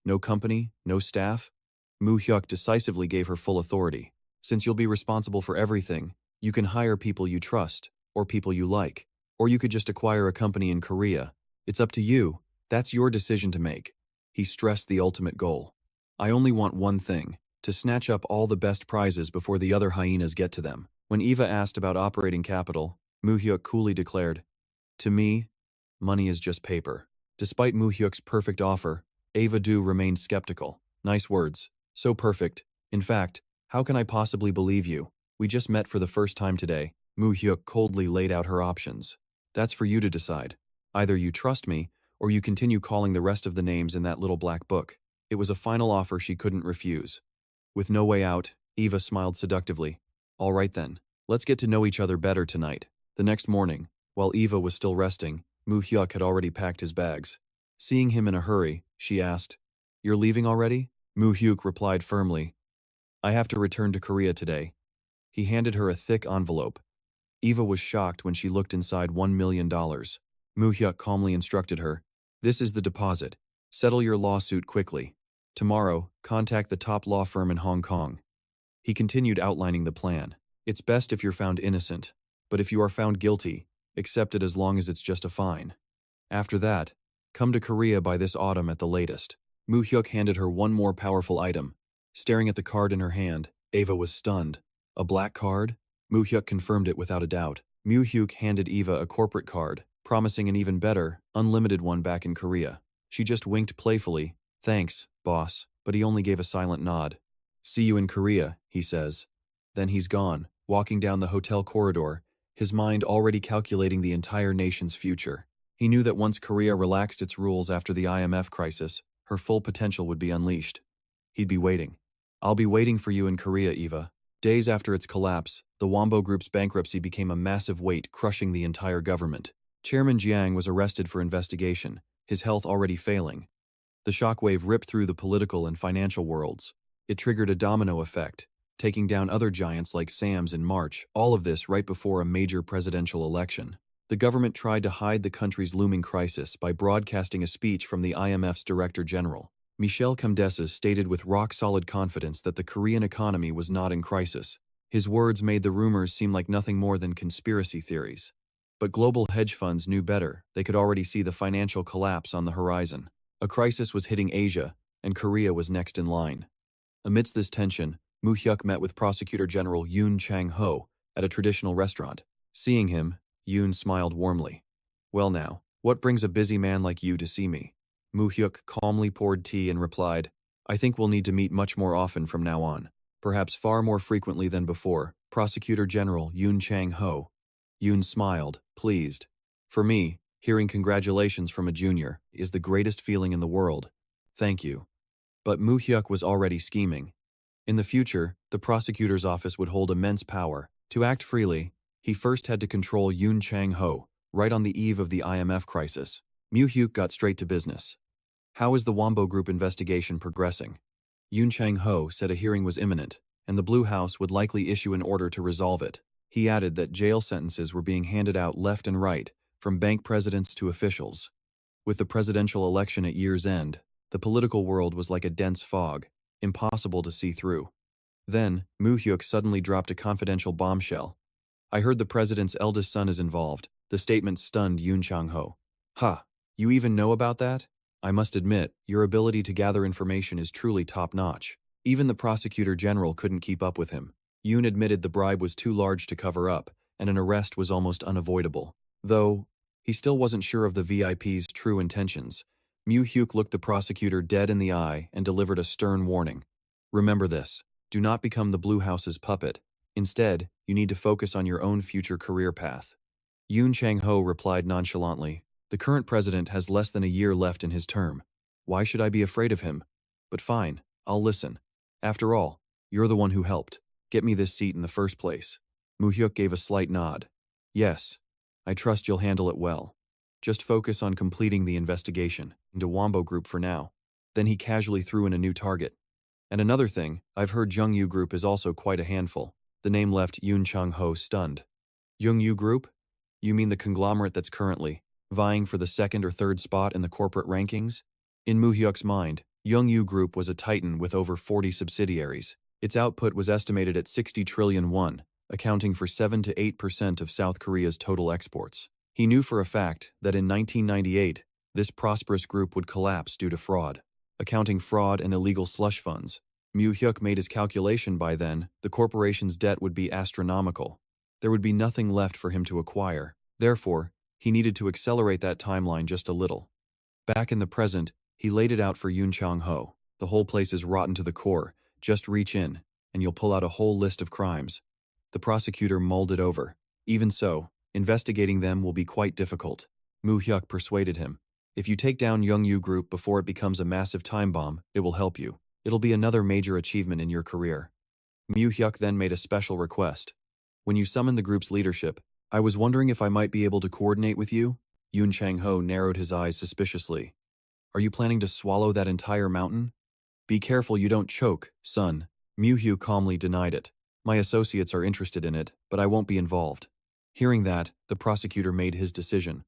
No company? No staff? Mu Hyuk decisively gave her full authority. Since you'll be responsible for everything, you can hire people you trust, or people you like. Or you could just acquire a company in Korea. It's up to you. That's your decision to make. He stressed the ultimate goal. I only want one thing, to snatch up all the best prizes before the other hyenas get to them. When Eva asked about operating capital, Mu Hyuk coolly declared, To me, money is just paper. Despite Mu Hyuk's perfect offer, Eva Du remained skeptical. Nice words. So perfect. In fact, how can I possibly believe you? We just met for the first time today. Mu Hyuk coldly laid out her options. That's for you to decide. Either you trust me, or you continue calling the rest of the names in that little black book. It was a final offer she couldn't refuse. With no way out, Eva smiled seductively. All right then, let's get to know each other better tonight. The next morning, while Eva was still resting, Mu Hyuk had already packed his bags. Seeing him in a hurry, she asked, You're leaving already? Mu Hyuk replied firmly, I have to return to Korea today. He handed her a thick envelope. Eva was shocked when she looked inside $1 million. Mu Hyuk calmly instructed her. This is the deposit. Settle your lawsuit quickly. Tomorrow, contact the top law firm in Hong Kong. He continued outlining the plan. It's best if you're found innocent, but if you are found guilty, accept it as long as it's just a fine. After that, come to Korea by this autumn at the latest. Mu Hyuk handed her one more powerful item. Staring at the card in her hand, Eva was stunned. A black card? Mu Hyuk confirmed it without a doubt. Mu Hyuk handed Eva a corporate card, promising an even better, unlimited one back in Korea. She just winked playfully. Thanks, boss, but he only gave a silent nod. See you in Korea, he says. Then he's gone, walking down the hotel corridor, his mind already calculating the entire nation's future. He knew that once Korea relaxed its rules after the IMF crisis, her full potential would be unleashed. He'd be waiting. I'll be waiting for you in Korea, Eva. Days after its collapse, the Wombo Group's bankruptcy became a massive weight, crushing the entire government. Chairman Jiang was arrested for investigation, his health already failing. The shockwave ripped through the political and financial worlds. It triggered a domino effect, taking down other giants like Sam's in March, all of this right before a major presidential election. The government tried to hide the country's looming crisis by broadcasting a speech from the IMF's Director General. Michel Comdesses stated with rock-solid confidence that the Korean economy was not in crisis. His words made the rumors seem like nothing more than conspiracy theories. But global hedge funds knew better. They could already see the financial collapse on the horizon. A crisis was hitting Asia, and Korea was next in line. Amidst this tension, Mu Hyuk met with Prosecutor General Yoon Chang-ho at a traditional restaurant. Seeing him, Yoon smiled warmly. Well now, what brings a busy man like you to see me? Mu Hyuk calmly poured tea and replied, I think we'll need to meet much more often from now on. Perhaps far more frequently than before. Prosecutor General Yoon Chang-ho. Yoon smiled, pleased. For me, hearing congratulations from a junior is the greatest feeling in the world. Thank you. But Mu Hyuk was already scheming. In the future, the prosecutor's office would hold immense power. To act freely, he first had to control Yoon Chang-ho, right on the eve of the IMF crisis. Mu Hyuk got straight to business. How is the Wombo Group investigation progressing? Yoon Chang-ho said a hearing was imminent, and the Blue House would likely issue an order to resolve it. He added that jail sentences were being handed out left and right, from bank presidents to officials. With the presidential election at year's end, the political world was like a dense fog, impossible to see through. Then, Mu Hyuk suddenly dropped a confidential bombshell. I heard the president's eldest son is involved. The statement stunned Yoon Chang-ho. Ha, you even know about that? I must admit, your ability to gather information is truly top-notch. Even the prosecutor general couldn't keep up with him. Yoon admitted the bribe was too large to cover up, and an arrest was almost unavoidable. Though, he still wasn't sure of the VIP's true intentions. Mu Hyuk looked the prosecutor dead in the eye and delivered a stern warning. Remember this, do not become the Blue House's puppet. Instead, you need to focus on your own future career path. Yoon Chang-ho replied nonchalantly, the current president has less than a year left in his term. Why should I be afraid of him? But fine, I'll listen. After all, you're the one who helped get me this seat in the first place. Mu Hyuk gave a slight nod. Yes, I trust you'll handle it well. Just focus on completing the investigation into Wombo Group for now. Then he casually threw in a new target. And another thing, I've heard Jungyu Group is also quite a handful. The name left Yoon Chang-ho stunned. Jungyu Group? You mean the conglomerate that's currently vying for the second or third spot in the corporate rankings? In Mu Hyuk's mind, Jungyu Group was a titan with over 40 subsidiaries. Its output was estimated at 60 trillion won, accounting for 7 to 8% of South Korea's total exports. He knew for a fact that in 1998, this prosperous group would collapse due to fraud. Accounting fraud and illegal slush funds, Mu Hyuk made his calculation by then, the corporation's debt would be astronomical. There would be nothing left for him to acquire. Therefore, he needed to accelerate that timeline just a little. Back in the present, he laid it out for Yoon Chang-ho. The whole place is rotten to the core. Just reach in, and you'll pull out a whole list of crimes. The prosecutor mulled it over. Even so, investigating them will be quite difficult. Mu Hyuk persuaded him. If you take down Jungyu Group before it becomes a massive time bomb, it will help you. It'll be another major achievement in your career. Mu Hyuk then made a special request. When you summon the group's leadership, I was wondering if I might be able to coordinate with you? Yoon Chang-ho narrowed his eyes suspiciously. Are you planning to swallow that entire mountain? Be careful you don't choke, son. Mu Hyuk calmly denied it. My associates are interested in it, but I won't be involved. Hearing that, the prosecutor made his decision.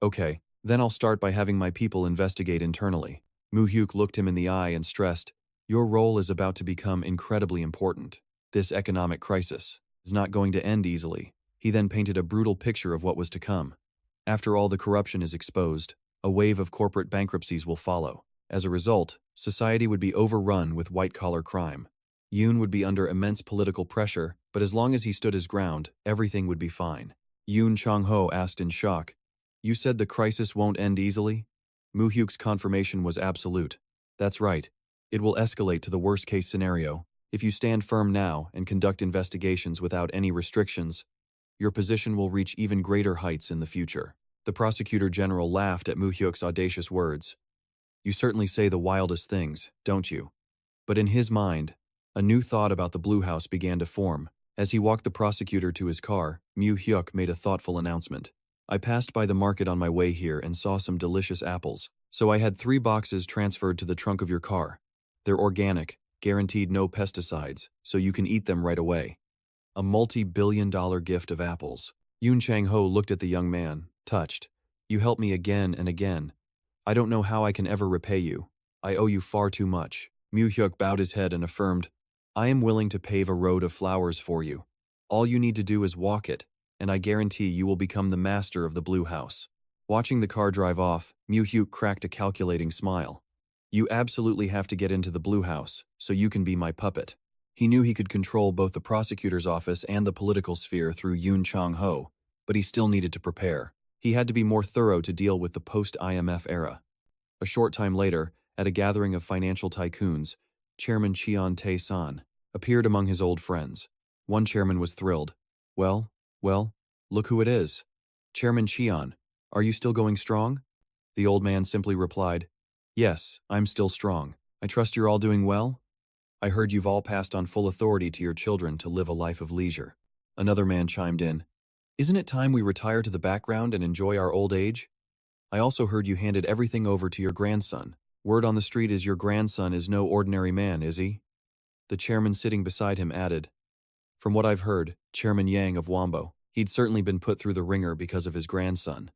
Okay, then I'll start by having my people investigate internally. Mu Hyuk looked him in the eye and stressed, your role is about to become incredibly important. This economic crisis is not going to end easily. He then painted a brutal picture of what was to come. After all the corruption is exposed, a wave of corporate bankruptcies will follow. As a result, society would be overrun with white-collar crime. Yoon would be under immense political pressure, but as long as he stood his ground, everything would be fine. Yoon Chang-ho asked in shock, you said the crisis won't end easily? Mu Hyuk's confirmation was absolute. That's right. It will escalate to the worst-case scenario. If you stand firm now and conduct investigations without any restrictions, your position will reach even greater heights in the future. The prosecutor general laughed at Mu Hyuk's audacious words. You certainly say the wildest things, don't you? But in his mind, a new thought about the Blue House began to form. As he walked the prosecutor to his car, Mu Hyuk made a thoughtful announcement. I passed by the market on my way here and saw some delicious apples, so I had 3 boxes transferred to the trunk of your car. They're organic, guaranteed no pesticides, so you can eat them right away. A multi-billion-dollar gift of apples. Yoon Chang-ho looked at the young man, touched. You helped me again and again. I don't know how I can ever repay you. I owe you far too much. Mu Hyuk bowed his head and affirmed, I am willing to pave a road of flowers for you. All you need to do is walk it, and I guarantee you will become the master of the Blue House. Watching the car drive off, Mu Hyuk cracked a calculating smile. You absolutely have to get into the Blue House, so you can be my puppet. He knew he could control both the prosecutor's office and the political sphere through Yoon Chang-ho, but he still needed to prepare. He had to be more thorough to deal with the post-IMF era. A short time later, at a gathering of financial tycoons, Chairman Cheon Tae-san appeared among his old friends. One chairman was thrilled. Well, look who it is. Chairman Cheon, are you still going strong? The old man simply replied, Yes, I'm still strong. I trust you're all doing well? I heard you've all passed on full authority to your children to live a life of leisure. Another man chimed in. Isn't it time we retire to the background and enjoy our old age? I also heard you handed everything over to your grandson. Word on the street is your grandson is no ordinary man, is he? The chairman sitting beside him added. From what I've heard, Chairman Yang of Wombo, he'd certainly been put through the ringer because of his grandson.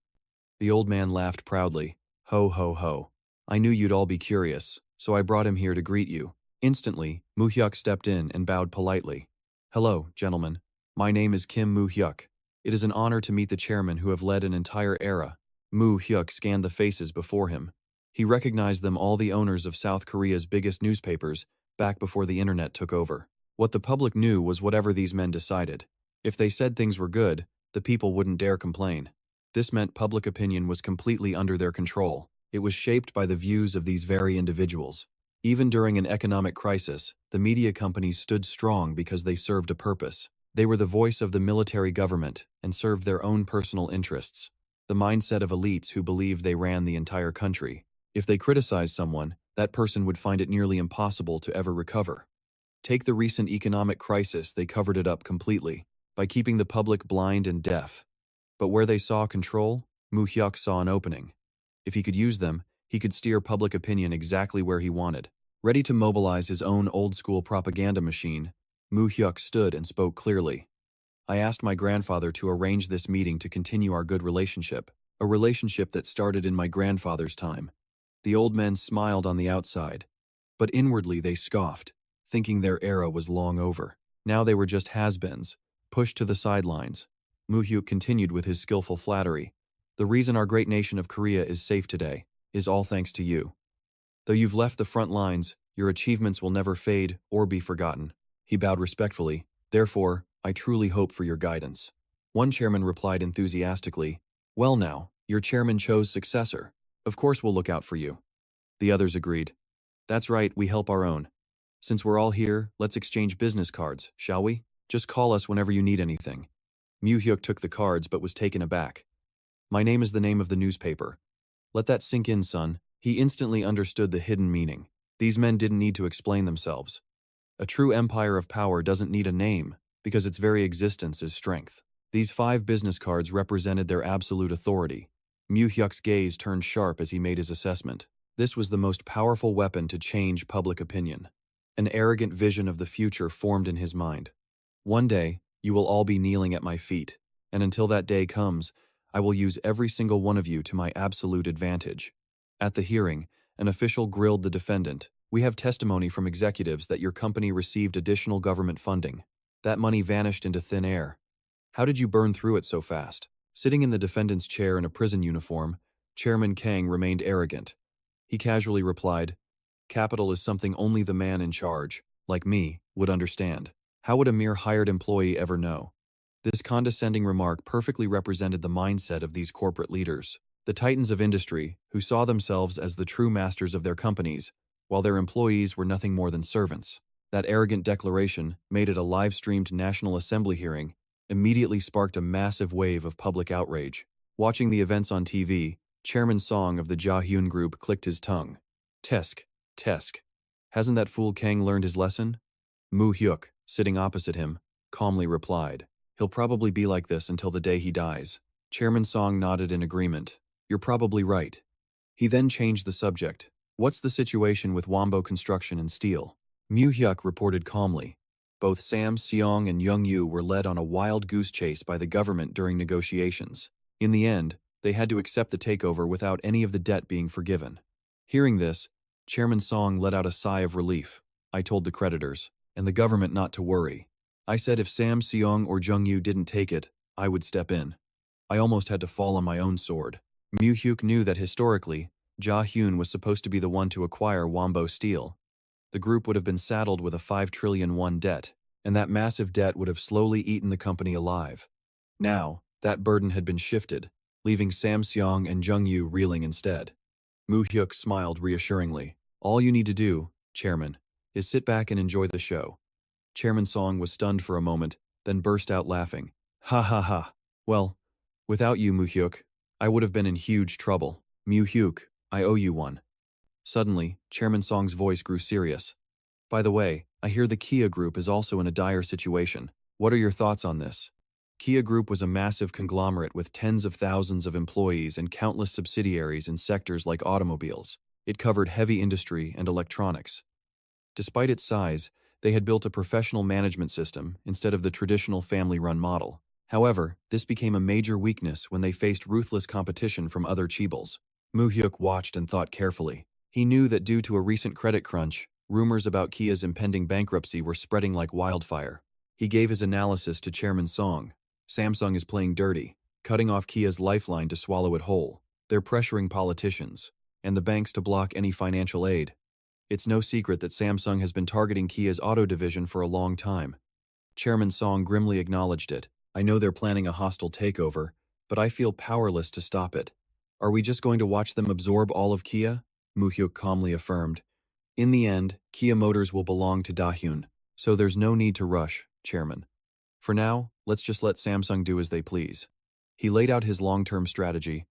The old man laughed proudly. Ho, ho, ho. I knew you'd all be curious, so I brought him here to greet you. Instantly, Mu Hyuk stepped in and bowed politely. Hello, gentlemen. My name is Kim Mu Hyuk. It is an honor to meet the chairman who have led an entire era. Mu Hyuk scanned the faces before him. He recognized them all, the owners of South Korea's biggest newspapers, back before the internet took over. What the public knew was whatever these men decided. If they said things were good, the people wouldn't dare complain. This meant public opinion was completely under their control. It was shaped by the views of these very individuals. Even during an economic crisis, the media companies stood strong because they served a purpose. They were the voice of the military government and served their own personal interests. The mindset of elites who believed they ran the entire country. If they criticized someone, that person would find it nearly impossible to ever recover. Take the recent economic crisis, they covered it up completely, by keeping the public blind and deaf. But where they saw control, Mu Hyuk saw an opening. If he could use them, he could steer public opinion exactly where he wanted. Ready to mobilize his own old-school propaganda machine, Mu Hyuk stood and spoke clearly. I asked my grandfather to arrange this meeting to continue our good relationship, a relationship that started in my grandfather's time. The old men smiled on the outside, but inwardly they scoffed, thinking their era was long over. Now they were just has-beens, pushed to the sidelines. Mu Hyuk continued with his skillful flattery. The reason our great nation of Korea is safe today is all thanks to you. Though you've left the front lines, your achievements will never fade or be forgotten. He bowed respectfully. Therefore, I truly hope for your guidance. One chairman replied enthusiastically, Well now, your chairman chose successor. Of course we'll look out for you. The others agreed. That's right, we help our own. Since we're all here, let's exchange business cards, shall we? Just call us whenever you need anything. Mu Hyuk took the cards but was taken aback. My name is the name of the newspaper. Let that sink in, son. He instantly understood the hidden meaning. These men didn't need to explain themselves. A true empire of power doesn't need a name, because its very existence is strength. These 5 business cards represented their absolute authority. Mu Hyuk's gaze turned sharp as he made his assessment. This was the most powerful weapon to change public opinion. An arrogant vision of the future formed in his mind. One day, you will all be kneeling at my feet, and until that day comes, I will use every single one of you to my absolute advantage. At the hearing, an official grilled the defendant. We have testimony from executives that your company received additional government funding. That money vanished into thin air. How did you burn through it so fast? Sitting in the defendant's chair in a prison uniform, Chairman Kang remained arrogant. He casually replied, "Capital is something only the man in charge, like me, would understand. How would a mere hired employee ever know?" This condescending remark perfectly represented the mindset of these corporate leaders, the titans of industry who saw themselves as the true masters of their companies, while their employees were nothing more than servants. That arrogant declaration, made at a live-streamed National Assembly hearing, immediately sparked a massive wave of public outrage. Watching the events on TV, Chairman Song of the Ja-hyun group clicked his tongue. Tesk, Tesk. Hasn't that fool Kang learned his lesson? Mu Hyuk, sitting opposite him, calmly replied, "He'll probably be like this until the day he dies." Chairman Song nodded in agreement. "You're probably right." He then changed the subject. "What's the situation with Wombo Construction and Steel?" Mu Hyuk reported calmly. Both Sam Seong and Young Yu were led on a wild goose chase by the government during negotiations. In the end, they had to accept the takeover without any of the debt being forgiven. Hearing this, Chairman Song let out a sigh of relief. "I told the creditors, and the government not to worry. I said if Sam Seong or Jung Yu didn't take it, I would step in. I almost had to fall on my own sword." Mu Hyuk knew that historically, Ja-hyun was supposed to be the one to acquire Wombo Steel. The group would have been saddled with a 5 trillion won debt, and that massive debt would have slowly eaten the company alive. Now, that burden had been shifted, leaving Sam Seong and Jung Yu reeling instead. Mu Hyuk smiled reassuringly. "All you need to do, Chairman, is sit back and enjoy the show." Chairman Song was stunned for a moment, then burst out laughing. "Ha ha ha. Well, without you, Mu Hyuk, I would have been in huge trouble. Mu Hyuk, I owe you one." Suddenly, Chairman Song's voice grew serious. "By the way, I hear the Kia Group is also in a dire situation. What are your thoughts on this?" Kia Group was a massive conglomerate with tens of thousands of employees and countless subsidiaries in sectors like automobiles. It covered heavy industry and electronics. Despite its size, they had built a professional management system instead of the traditional family-run model. However, this became a major weakness when they faced ruthless competition from other chaebols. Mu Hyuk watched and thought carefully. He knew that due to a recent credit crunch, rumors about Kia's impending bankruptcy were spreading like wildfire. He gave his analysis to Chairman Song. Samsung is playing dirty, cutting off Kia's lifeline to swallow it whole. They're pressuring politicians and the banks to block any financial aid. It's no secret that Samsung has been targeting Kia's auto division for a long time. Chairman Song grimly acknowledged it. "I know they're planning a hostile takeover, but I feel powerless to stop it." "Are we just going to watch them absorb all of Kia?" Mu Hyuk calmly affirmed. "In the end, Kia Motors will belong to Da-hyun, so there's no need to rush, Chairman. For now, let's just let Samsung do as they please." He laid out his long-term strategy.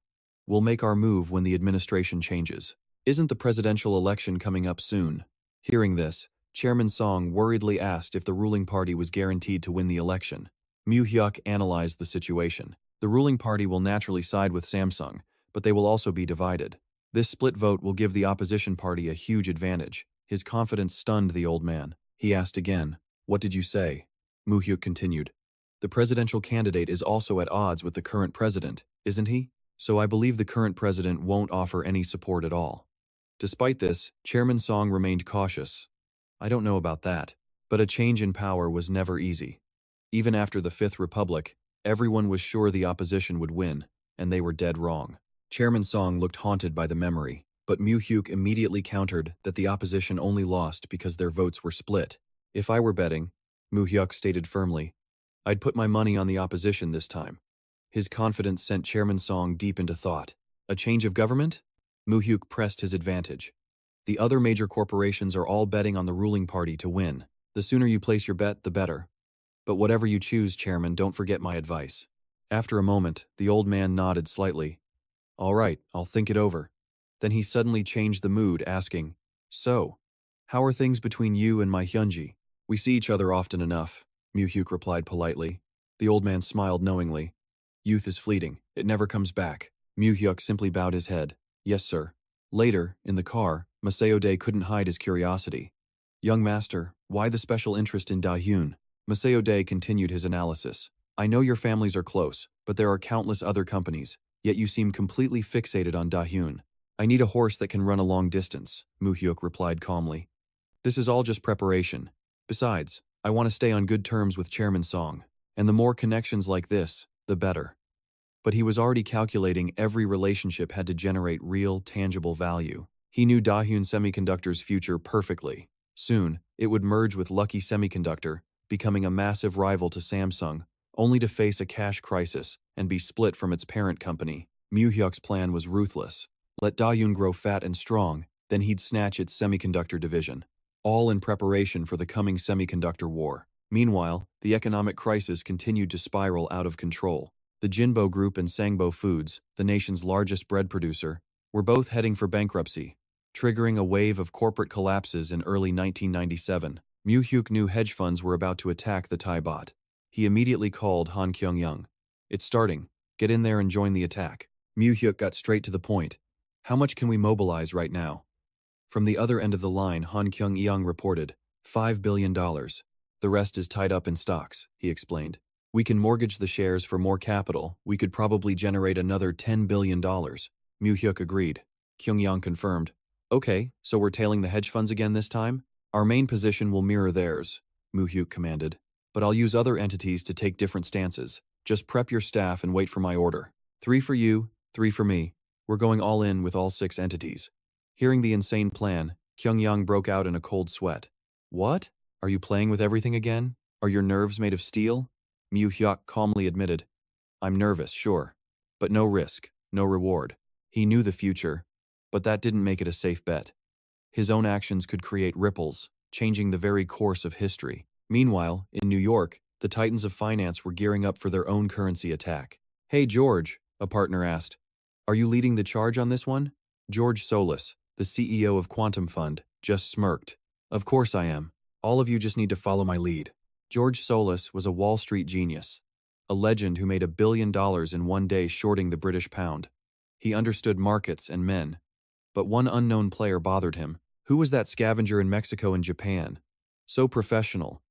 "We'll make our move when the administration changes. Isn't the presidential election coming up soon?" Hearing this, Chairman Song worriedly asked if the ruling party was guaranteed to win the election. Mu Hyuk analyzed the situation. The ruling party will naturally side with Samsung, but they will also be divided. This split vote will give the opposition party a huge advantage. His confidence stunned the old man. He asked again, "What did you say?" Mu Hyuk continued, "The presidential candidate is also at odds with the current president, isn't he? So I believe the current president won't offer any support at all." Despite this, Chairman Song remained cautious. "I don't know about that, but a change in power was never easy. Even after the Fifth Republic, everyone was sure the opposition would win, and they were dead wrong." Chairman Song looked haunted by the memory, but Mu Hyuk immediately countered that the opposition only lost because their votes were split. "If I were betting," Mu Hyuk stated firmly, "I'd put my money on the opposition this time." His confidence sent Chairman Song deep into thought. "A change of government?" Mu Hyuk pressed his advantage. "The other major corporations are all betting on the ruling party to win. The sooner you place your bet, the better. But whatever you choose, Chairman, don't forget my advice." After a moment, the old man nodded slightly. "All right, I'll think it over." Then he suddenly changed the mood, asking, "So, how are things between you and my Hyunji?" "We see each other often enough," Mu Hyuk replied politely. The old man smiled knowingly. "Youth is fleeting. It never comes back." Mu Hyuk simply bowed his head. "Yes, sir." Later, in the car, Maseo-dae couldn't hide his curiosity. "Young master, why the special interest in Da-hyun?" Maseo-dae continued his analysis. I know your families are close, but there are countless other companies, yet you seem completely fixated on Dahyun. I need a horse that can run a long distance, Mu Hyuk replied calmly. This is all just preparation. Besides, I want to stay on good terms with Chairman Song, and the more connections like this, the better. But he was already calculating every relationship had to generate real, tangible value. He knew Dahyun Semiconductor's future perfectly. Soon, it would merge with Lucky Semiconductor, becoming a massive rival to Samsung, only to face a cash crisis and be split from its parent company. Mu Hyuk's plan was ruthless. Let Dahyun grow fat and strong, then he'd snatch its semiconductor division. All in preparation for the coming semiconductor war. Meanwhile, the economic crisis continued to spiral out of control. The Jinbo Group and Sangbo Foods, the nation's largest bread producer, were both heading for bankruptcy, triggering a wave of corporate collapses in early 1997. Mu Hyuk knew hedge funds were about to attack the Thai baht. He immediately called Han Kyung-young. It's starting. Get in there and join the attack. Mu Hyuk got straight to the point. How much can we mobilize right now? From the other end of the line, Han Kyung-young reported, $5 billion. The rest is tied up in stocks, he explained. We can mortgage the shares for more capital. We could probably generate another $10 billion. Mu Hyuk agreed. Kyung-young confirmed. Okay, so we're tailing the hedge funds again this time? Our main position will mirror theirs, Mu Hyuk commanded. But I'll use other entities to take different stances. Just prep your staff and wait for my order. 3 for you, 3 for me. We're going all in with all 6 entities. Hearing the insane plan, Kyung-young broke out in a cold sweat. What? Are you playing with everything again? Are your nerves made of steel? Mu Hyuk calmly admitted. I'm nervous, sure. But no risk, no reward. He knew the future, but that didn't make it a safe bet. His own actions could create ripples, changing the very course of history. Meanwhile, in New York, the titans of finance were gearing up for their own currency attack. Hey George, a partner asked. Are you leading the charge on this one? George Solis, the CEO of Quantum Fund, just smirked. Of course I am. All of you just need to follow my lead. George Solis was a Wall Street genius, a legend who made $1 billion in one day shorting the British pound. He understood markets and men. But one unknown player bothered him. Who was that scavenger in Mexico and Japan? So professional.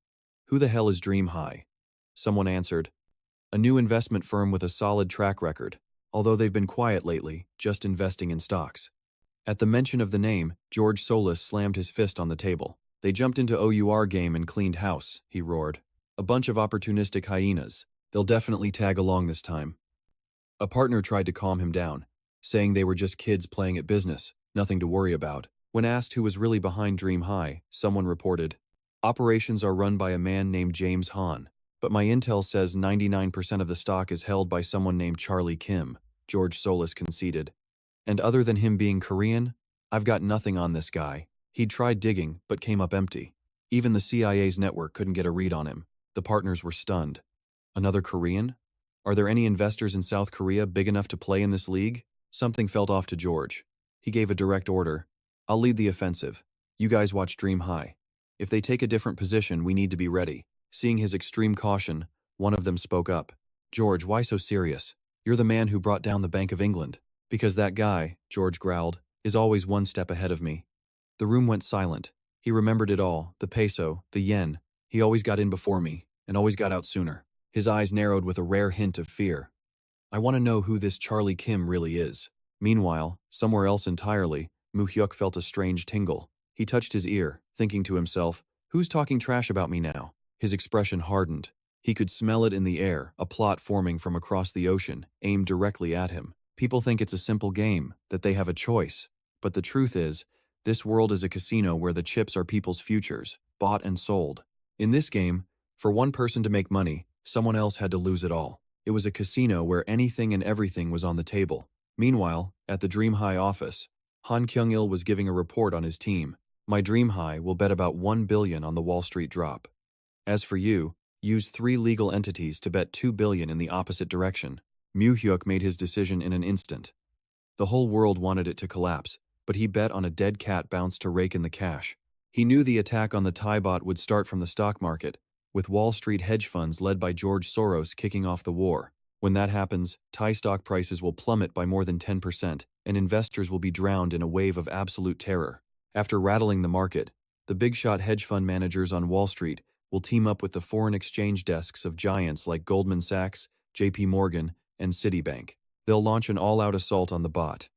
Who the hell is Dream High? Someone answered. A new investment firm with a solid track record, although they've been quiet lately, just investing in stocks. At the mention of the name, George Solis slammed his fist on the table. They jumped into OUR game and cleaned house, he roared. A bunch of opportunistic hyenas. They'll definitely tag along this time. A partner tried to calm him down, saying they were just kids playing at business, nothing to worry about. When asked who was really behind Dream High, someone reported, operations are run by a man named James Han, but my intel says 99% of the stock is held by someone named Charlie Kim, George Solis conceded. And other than him being Korean, I've got nothing on this guy. He'd tried digging, but came up empty. Even the CIA's network couldn't get a read on him. The partners were stunned. Another Korean? Are there any investors in South Korea big enough to play in this league? Something felt off to George. He gave a direct order. I'll lead the offensive. You guys watch Dream High. If they take a different position, we need to be ready. Seeing his extreme caution, one of them spoke up. George, why so serious? You're the man who brought down the Bank of England. Because that guy, George growled, is always one step ahead of me. The room went silent. He remembered it all, the peso, the yen. He always got in before me, and always got out sooner. His eyes narrowed with a rare hint of fear. I want to know who this Charlie Kim really is. Meanwhile, somewhere else entirely, Mu Hyuk felt a strange tingle. He touched his ear, thinking to himself, who's talking trash about me now? His expression hardened. He could smell it in the air, a plot forming from across the ocean, aimed directly at him. People think it's a simple game, that they have a choice. But the truth is, this world is a casino where the chips are people's futures, bought and sold. In this game, for one person to make money, someone else had to lose it all. It was a casino where anything and everything was on the table. Meanwhile, at the Dream High office, Han Kyung-il was giving a report on his team. My Dream High will bet about $1 billion on the Wall Street drop. As for you, use 3 legal entities to bet $2 billion in the opposite direction. Mu Hyuk made his decision in an instant. The whole world wanted it to collapse, but he bet on a dead cat bounce to rake in the cash. He knew the attack on the Thai baht would start from the stock market, with Wall Street hedge funds led by George Soros kicking off the war. When that happens, Thai stock prices will plummet by more than 10%, and investors will be drowned in a wave of absolute terror. After rattling the market, the big-shot hedge fund managers on Wall Street will team up with the foreign exchange desks of giants like Goldman Sachs, JP Morgan, and Citibank. They'll launch an all-out assault on the bot.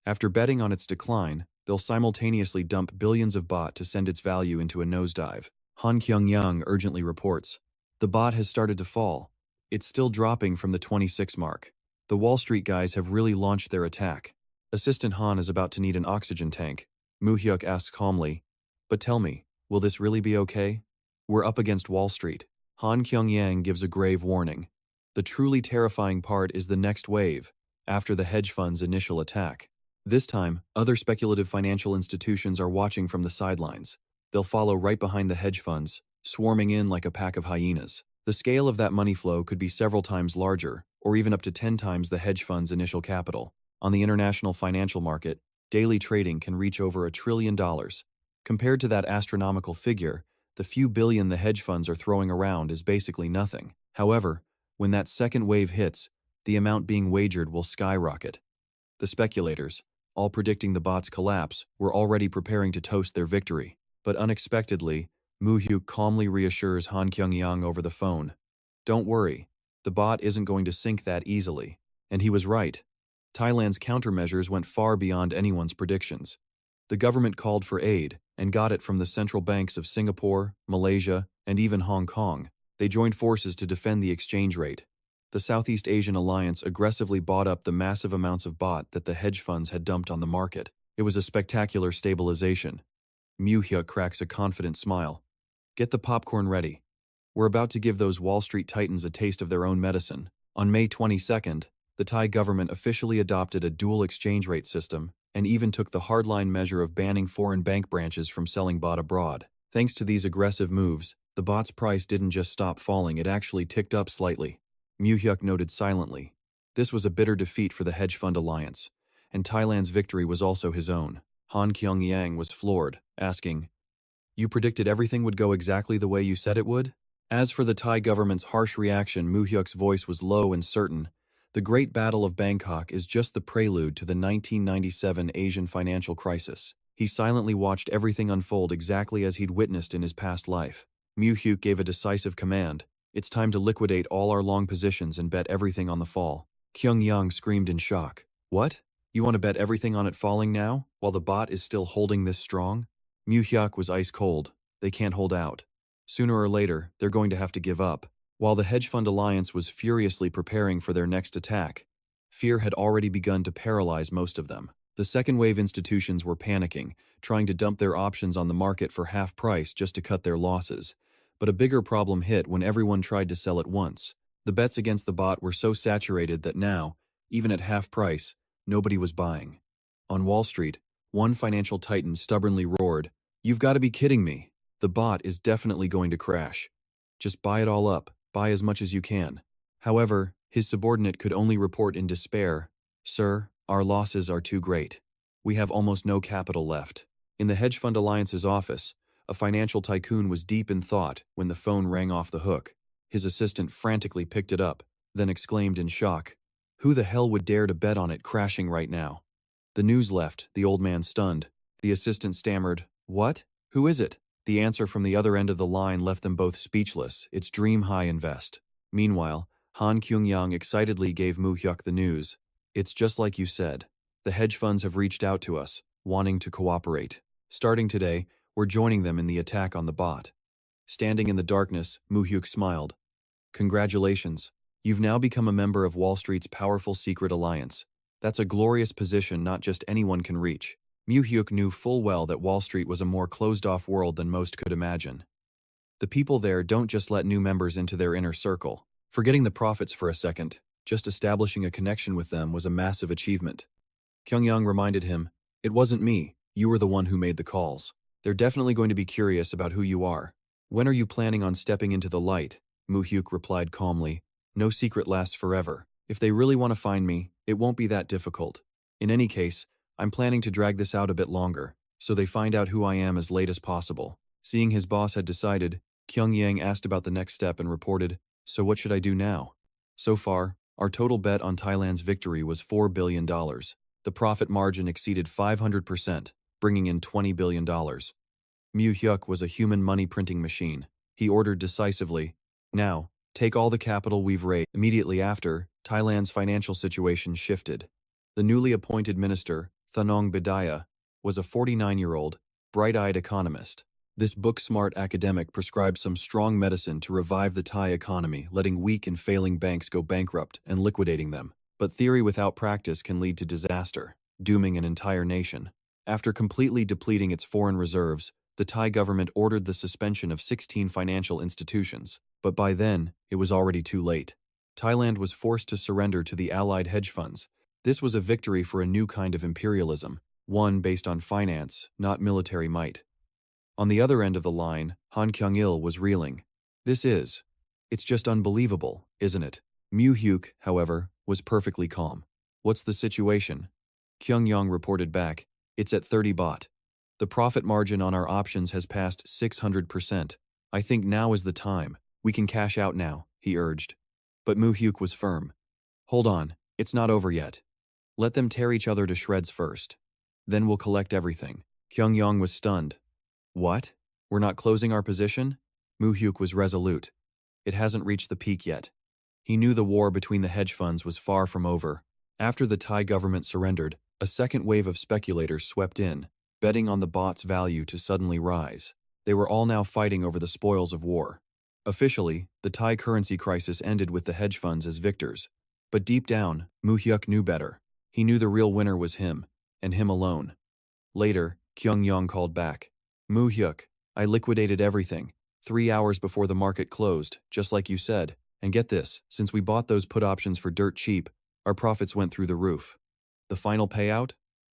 After betting on its decline, they'll simultaneously dump billions of bot to send its value into a nosedive. Han Kyung-yang urgently reports. The bot has started to fall. It's still dropping from the 26 mark. The Wall Street guys have really launched their attack. Assistant Han is about to need an oxygen tank. Mu Hyuk asks calmly, "But tell me, will this really be okay? We're up against Wall Street." Han Kyung-yang gives a grave warning. The truly terrifying part is the next wave, after the hedge fund's initial attack. This time, other speculative financial institutions are watching from the sidelines. They'll follow right behind the hedge funds, swarming in like a pack of hyenas. The scale of that money flow could be several times larger, or even up to 10 times the hedge fund's initial capital. On the international financial market, daily trading can reach over $1 trillion. Compared to that astronomical figure, the few billion the hedge funds are throwing around is basically nothing. However, when that second wave hits, the amount being wagered will skyrocket. The speculators, all predicting the bot's collapse, were already preparing to toast their victory. But unexpectedly, Mu Hyuk calmly reassures Han Kyung-yang over the phone. "Don't worry, the bot isn't going to sink that easily." And he was right. Thailand's countermeasures went far beyond anyone's predictions. The government called for aid, and got it from the central banks of Singapore, Malaysia, and even Hong Kong. They joined forces to defend the exchange rate. The Southeast Asian alliance aggressively bought up the massive amounts of bot that the hedge funds had dumped on the market. It was a spectacular stabilization. Mu Hyuk cracks a confident smile. "Get the popcorn ready. We're about to give those Wall Street titans a taste of their own medicine." On May 22nd, the Thai government officially adopted a dual exchange rate system and even took the hardline measure of banning foreign bank branches from selling bot abroad. Thanks to these aggressive moves, the bot's price didn't just stop falling, it actually ticked up slightly. Mu Hyuk noted silently. This was a bitter defeat for the hedge fund alliance, and Thailand's victory was also his own. Han Kyung-yang was floored, asking, "You predicted everything would go exactly the way you said it would?" As for the Thai government's harsh reaction, Mu Hyuk's voice was low and certain. The Great Battle of Bangkok is just the prelude to the 1997 Asian financial crisis. He silently watched everything unfold exactly as he'd witnessed in his past life. Mu Hyuk gave a decisive command. "It's time to liquidate all our long positions and bet everything on the fall." Kyung-yang screamed in shock. "What? You want to bet everything on it falling now, while the bot is still holding this strong?" Mu Hyuk was ice cold. They can't hold out. Sooner or later, they're going to have to give up. While the hedge fund alliance was furiously preparing for their next attack, fear had already begun to paralyze most of them. The second-wave institutions were panicking, trying to dump their options on the market for half price just to cut their losses. But a bigger problem hit when everyone tried to sell at once. The bets against the bot were so saturated that now, even at half price, nobody was buying. On Wall Street, one financial titan stubbornly roared, "You've got to be kidding me. The bot is definitely going to crash. Just buy it all up, buy as much as you can." However, his subordinate could only report in despair, "Sir, our losses are too great. We have almost no capital left." In the Hedge Fund Alliance's office, a financial tycoon was deep in thought when the phone rang off the hook. His assistant frantically picked it up, then exclaimed in shock, "Who the hell would dare to bet on it crashing right now?" The news left, the old man stunned. The assistant stammered, "What? Who is it?" The answer from the other end of the line left them both speechless. "It's Dream High Invest." Meanwhile, Han Kyung-yang excitedly gave Mu Hyuk the news. "It's just like you said. The hedge funds have reached out to us, wanting to cooperate. Starting today, we're joining them in the attack on the bot." Standing in the darkness, Mu Hyuk smiled. "Congratulations. You've now become a member of Wall Street's powerful secret alliance. That's a glorious position not just anyone can reach." Mu Hyuk knew full well that Wall Street was a more closed-off world than most could imagine. The people there don't just let new members into their inner circle. Forgetting the profits for a second, just establishing a connection with them was a massive achievement. Kyung-yang reminded him, "It wasn't me. You were the one who made the calls. They're definitely going to be curious about who you are." "When are you planning on stepping into the light?" Mu Hyuk replied calmly. "No secret lasts forever. If they really want to find me, it won't be that difficult. In any case, I'm planning to drag this out a bit longer, so they find out who I am as late as possible." Seeing his boss had decided, Kyung-yang asked about the next step and reported, "So what should I do now?" "So far, our total bet on Thailand's victory was $4 billion. The profit margin exceeded 500%, bringing in $20 billion. Mu Hyuk was a human money printing machine. He ordered decisively, "Now, take all the capital we've raised." Immediately after, Thailand's financial situation shifted. The newly appointed minister, Thanong Bidaya, was a 49-year-old, bright-eyed economist. This book-smart academic prescribed some strong medicine to revive the Thai economy, letting weak and failing banks go bankrupt and liquidating them. But theory without practice can lead to disaster, dooming an entire nation. After completely depleting its foreign reserves, the Thai government ordered the suspension of 16 financial institutions. But by then, it was already too late. Thailand was forced to surrender to the Allied hedge funds. This was a victory for a new kind of imperialism, one based on finance, not military might. On the other end of the line, Han Kyung-il was reeling. It's just unbelievable, isn't it? Mu Hyuk, however, was perfectly calm. What's the situation? Kyung-yong reported back, it's at 30 baht. The profit margin on our options has passed 600%. I think now is the time. We can cash out now, he urged. But Mu Hyuk was firm. Hold on, it's not over yet. Let them tear each other to shreds first. Then we'll collect everything. Kyung-yong was stunned. What? We're not closing our position? Mu Hyuk was resolute. It hasn't reached the peak yet. He knew the war between the hedge funds was far from over. After the Thai government surrendered, a second wave of speculators swept in, betting on the baht's value to suddenly rise. They were all now fighting over the spoils of war. Officially, the Thai currency crisis ended with the hedge funds as victors. But deep down, Mu Hyuk knew better. He knew the real winner was him, and him alone. Later, Kyung-yong called back. Mu Hyuk, I liquidated everything, 3 hours before the market closed, just like you said. And get this, since we bought those put options for dirt cheap, our profits went through the roof. The final payout?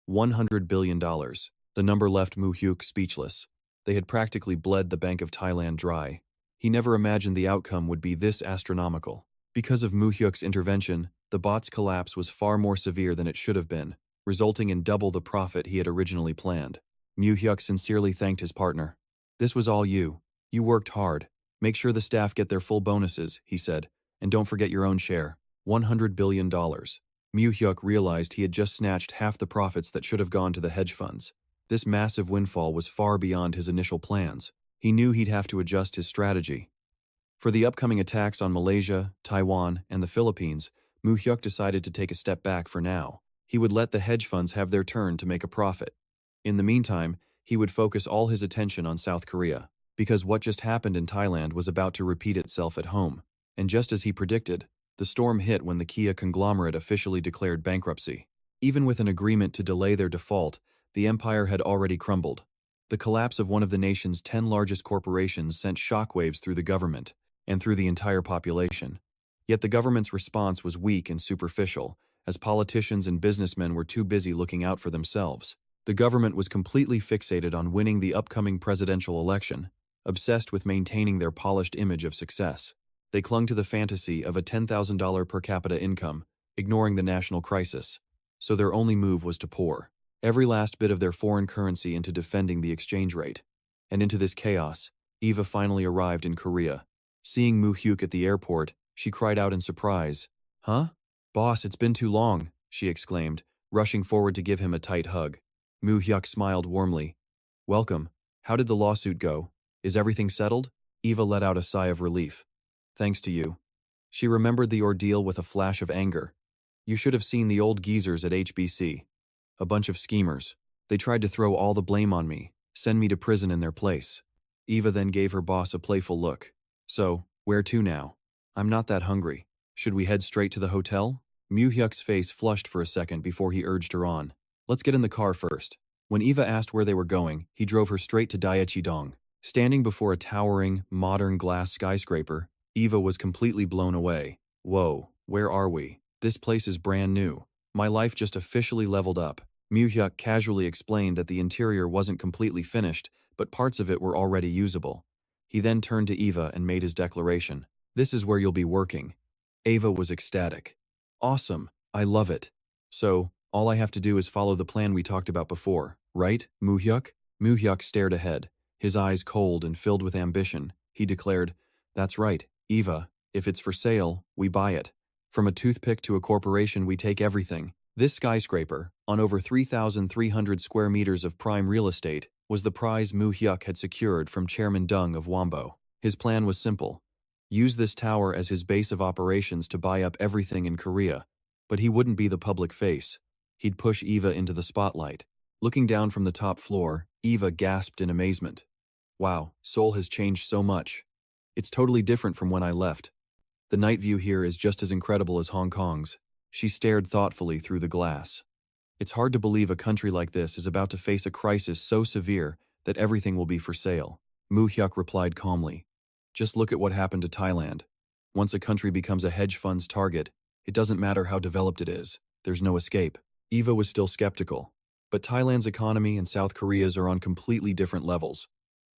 $100 billion. The number left Mu Hyuk speechless. They had practically bled the Bank of Thailand dry. He never imagined the outcome would be this astronomical. Because of Mu Hyuk's intervention, the baht's collapse was far more severe than it should have been, resulting in double the profit he had originally planned. Mu Hyuk sincerely thanked his partner. This was all you. You worked hard. Make sure the staff get their full bonuses, he said, and don't forget your own share. $100 billion. Mu Hyuk realized he had just snatched half the profits that should have gone to the hedge funds. This massive windfall was far beyond his initial plans. He knew he'd have to adjust his strategy. For the upcoming attacks on Malaysia, Taiwan, and the Philippines, Mu Hyuk decided to take a step back for now. He would let the hedge funds have their turn to make a profit. In the meantime, he would focus all his attention on South Korea, because what just happened in Thailand was about to repeat itself at home. And just as he predicted, the storm hit when the Kia conglomerate officially declared bankruptcy. Even with an agreement to delay their default, the empire had already crumbled. The collapse of one of the nation's 10 largest corporations sent shockwaves through the government and through the entire population. Yet the government's response was weak and superficial, as politicians and businessmen were too busy looking out for themselves. The government was completely fixated on winning the upcoming presidential election, obsessed with maintaining their polished image of success. They clung to the fantasy of a $10,000 per capita income, ignoring the national crisis. So their only move was to pour every last bit of their foreign currency into defending the exchange rate. And into this chaos, Eva finally arrived in Korea. Seeing Mu Hyuk at the airport, she cried out in surprise. Huh? Boss, it's been too long, she exclaimed, rushing forward to give him a tight hug. Mu Hyuk smiled warmly. Welcome. How did the lawsuit go? Is everything settled? Eva let out a sigh of relief. Thanks to you. She remembered the ordeal with a flash of anger. You should have seen the old geezers at HBC. A bunch of schemers. They tried to throw all the blame on me, send me to prison in their place. Eva then gave her boss a playful look. So, where to now? I'm not that hungry. Should we head straight to the hotel? Mu Hyuk's face flushed for a second before he urged her on. Let's get in the car first. When Eva asked where they were going, he drove her straight to Daechidong. Standing before a towering, modern glass skyscraper, Eva was completely blown away. Whoa, where are we? This place is brand new. My life just officially leveled up. Mu Hyuk casually explained that the interior wasn't completely finished, but parts of it were already usable. He then turned to Eva and made his declaration. This is where you'll be working. Eva was ecstatic. Awesome, I love it. So, all I have to do is follow the plan we talked about before, right, Mu Hyuk? Mu Hyuk stared ahead, his eyes cold and filled with ambition. He declared, That's right, Eva, if it's for sale, we buy it. From a toothpick to a corporation, we take everything. This skyscraper, on over 3,300 square meters of prime real estate, was the prize Mu Hyuk had secured from Chairman Dung of Wombo. His plan was simple. Use this tower as his base of operations to buy up everything in Korea. But he wouldn't be the public face. He'd push Eva into the spotlight. Looking down from the top floor, Eva gasped in amazement. Wow, Seoul has changed so much. It's totally different from when I left. The night view here is just as incredible as Hong Kong's. She stared thoughtfully through the glass. It's hard to believe a country like this is about to face a crisis so severe that everything will be for sale. Mu Hyuk replied calmly. Just look at what happened to Thailand. Once a country becomes a hedge fund's target, it doesn't matter how developed it is. There's no escape. Eva was still skeptical. But Thailand's economy and South Korea's are on completely different levels.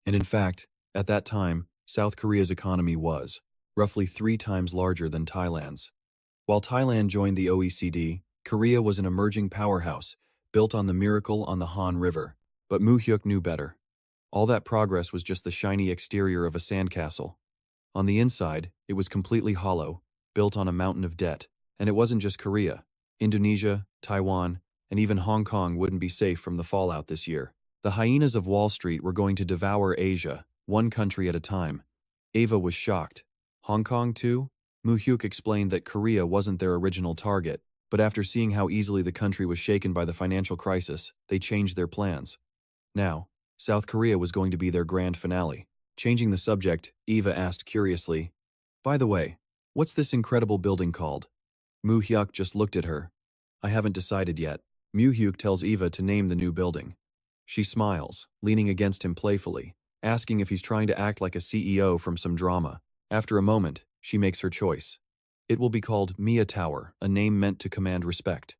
And in fact, at that time, South Korea's economy was roughly 3 times larger than Thailand's. While Thailand joined the OECD, Korea was an emerging powerhouse, built on the miracle on the Han River. But Mu Hyuk knew better. All that progress was just the shiny exterior of a sandcastle. On the inside, it was completely hollow, built on a mountain of debt. And it wasn't just Korea. Indonesia, Taiwan, and even Hong Kong wouldn't be safe from the fallout this year. The hyenas of Wall Street were going to devour Asia, one country at a time. Eva was shocked. Hong Kong too? Mu Hyuk explained that Korea wasn't their original target, but after seeing how easily the country was shaken by the financial crisis, they changed their plans. Now, South Korea was going to be their grand finale. Changing the subject, Eva asked curiously, "By the way, what's this incredible building called?" Mu Hyuk just looked at her. "I haven't decided yet." Mu Hyuk tells Eva to name the new building. She smiles, leaning against him playfully, asking if he's trying to act like a CEO from some drama. After a moment, she makes her choice. It will be called Mia Tower, a name meant to command respect.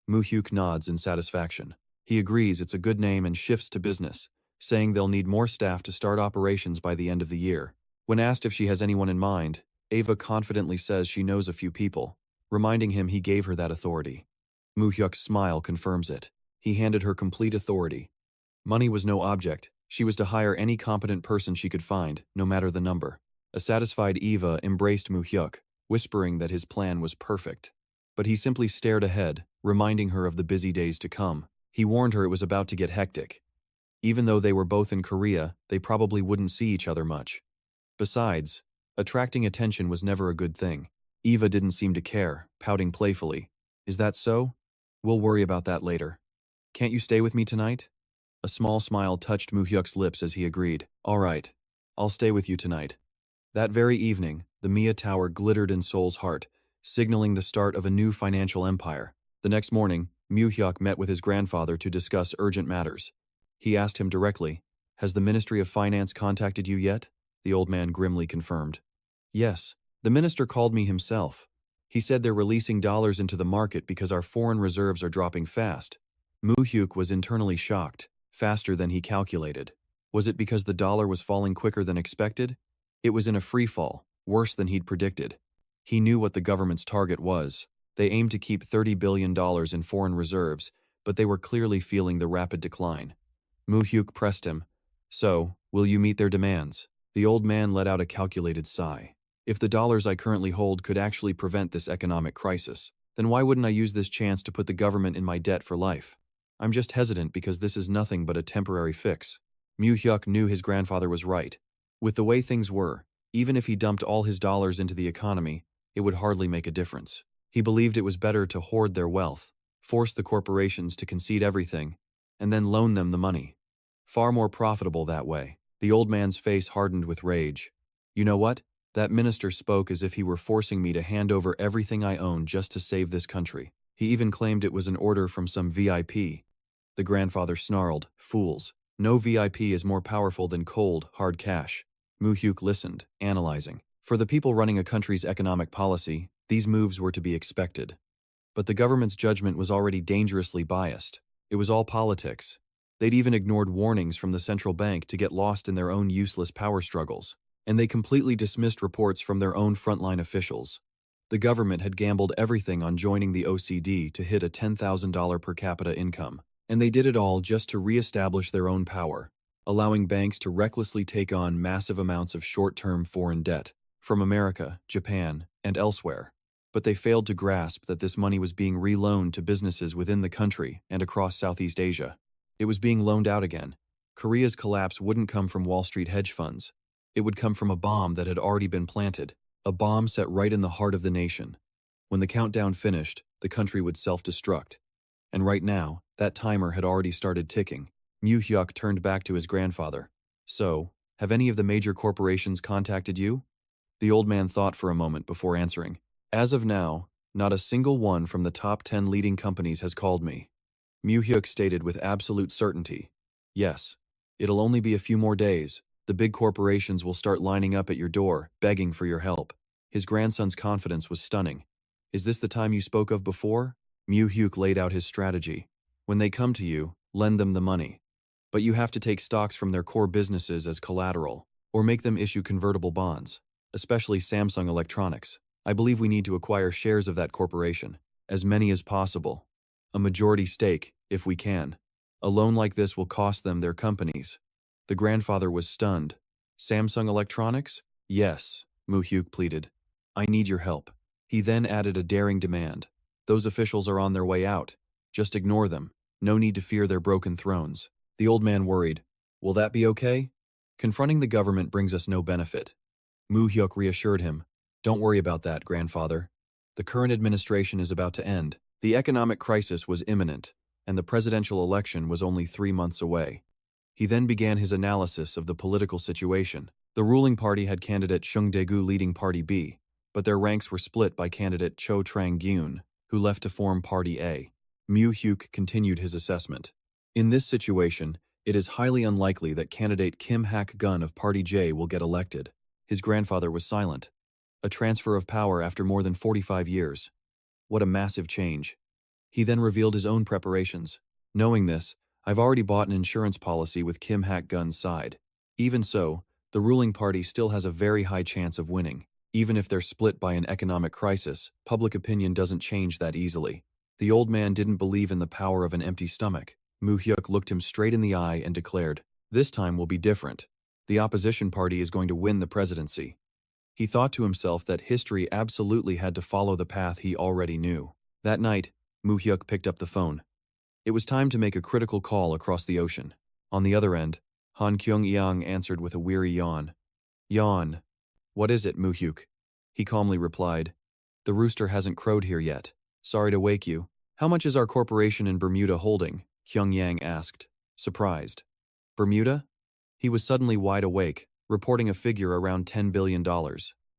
Mu Hyuk nods in satisfaction. He agrees it's a good name and shifts to business, saying they'll need more staff to start operations by the end of the year. When asked if she has anyone in mind, Eva confidently says she knows a few people, reminding him he gave her that authority. Mu Hyuk's smile confirms it. He handed her complete authority. Money was no object. She was to hire any competent person she could find, no matter the number. A satisfied Eva embraced Mu Hyuk, whispering that his plan was perfect. But he simply stared ahead, reminding her of the busy days to come. He warned her it was about to get hectic. Even though they were both in Korea, they probably wouldn't see each other much. Besides, attracting attention was never a good thing. Eva didn't seem to care, pouting playfully. "Is that so? We'll worry about that later. Can't you stay with me tonight?" A small smile touched Mu Hyuk's lips as he agreed. "All right, I'll stay with you tonight." That very evening, the Mia Tower glittered in Seoul's heart, signaling the start of a new financial empire. The next morning, Mu Hyuk met with his grandfather to discuss urgent matters. He asked him directly, "Has the Ministry of Finance contacted you yet?" The old man grimly confirmed. "Yes, the minister called me himself. He said they're releasing dollars into the market because our foreign reserves are dropping fast." Mu Hyuk was internally shocked, faster than he calculated. Was it because the dollar was falling quicker than expected? It was in a free fall, worse than he'd predicted. He knew what the government's target was. They aimed to keep $30 billion in foreign reserves, but they were clearly feeling the rapid decline. Mu Hyuk pressed him. "So, will you meet their demands?" The old man let out a calculated sigh. "If the dollars I currently hold could actually prevent this economic crisis, then why wouldn't I use this chance to put the government in my debt for life? I'm just hesitant because this is nothing but a temporary fix." Mu Hyuk knew his grandfather was right. With the way things were, even if he dumped all his dollars into the economy, it would hardly make a difference. He believed it was better to hoard their wealth, force the corporations to concede everything, and then loan them the money. Far more profitable that way. The old man's face hardened with rage. "You know what? That minister spoke as if he were forcing me to hand over everything I own just to save this country. He even claimed it was an order from some VIP. The grandfather snarled, "Fools. No VIP is more powerful than cold, hard cash." Mu Hyuk listened, analyzing. For the people running a country's economic policy, these moves were to be expected. But the government's judgment was already dangerously biased. It was all politics. They'd even ignored warnings from the central bank to get lost in their own useless power struggles. And they completely dismissed reports from their own frontline officials. The government had gambled everything on joining the OECD to hit a $10,000 per capita income. And they did it all just to re-establish their own power, allowing banks to recklessly take on massive amounts of short-term foreign debt from America, Japan, and elsewhere. But they failed to grasp that this money was being re-loaned to businesses within the country and across Southeast Asia. It was being loaned out again. Korea's collapse wouldn't come from Wall Street hedge funds. It would come from a bomb that had already been planted, a bomb set right in the heart of the nation. When the countdown finished, the country would self-destruct. And right now, that timer had already started ticking. Mu Hyuk turned back to his grandfather. So, have any of the major corporations contacted you? The old man thought for a moment before answering. As of now, not a single one from the top 10 leading companies has called me. Mu Hyuk stated with absolute certainty. Yes, it'll only be a few more days. The big corporations will start lining up at your door, begging for your help. His grandson's confidence was stunning. Is this the time you spoke of before? Mu Hyuk laid out his strategy. When they come to you, lend them the money. But you have to take stocks from their core businesses as collateral, or make them issue convertible bonds, especially Samsung Electronics. I believe we need to acquire shares of that corporation, as many as possible. A majority stake, if we can. A loan like this will cost them their companies. The grandfather was stunned. Samsung Electronics? Yes, Mu Hyuk pleaded. I need your help. He then added a daring demand. Those officials are on their way out. Just ignore them. No need to fear their broken thrones. The old man worried. Will that be okay? Confronting the government brings us no benefit. Mu Hyuk reassured him. Don't worry about that, grandfather. The current administration is about to end. The economic crisis was imminent, and the presidential election was only 3 months away. He then began his analysis of the political situation. The ruling party had candidate Chung Daegu leading Party B, but their ranks were split by candidate Cho Trang-gyun, who left to form Party A. Mu Hyuk continued his assessment. In this situation, it is highly unlikely that candidate Kim Hak-gun of Party J will get elected. His grandfather was silent. A transfer of power after more than 45 years. What a massive change. He then revealed his own preparations. Knowing this, I've already bought an insurance policy with Kim Hak-gun's side. Even so, the ruling party still has a very high chance of winning. Even if they're split by an economic crisis, public opinion doesn't change that easily. The old man didn't believe in the power of an empty stomach. Mu Hyuk looked him straight in the eye and declared, "This time will be different. The opposition party is going to win the presidency." He thought to himself that history absolutely had to follow the path he already knew. That night, Mu Hyuk picked up the phone. It was time to make a critical call across the ocean. On the other end, Han Kyung-yang answered with a weary yawn. Yawn. What is it, Mu Hyuk? He calmly replied. The rooster hasn't crowed here yet. Sorry to wake you. How much is our corporation in Bermuda holding? Kyung-yang asked, surprised. Bermuda? He was suddenly wide awake, reporting a figure around $10 billion,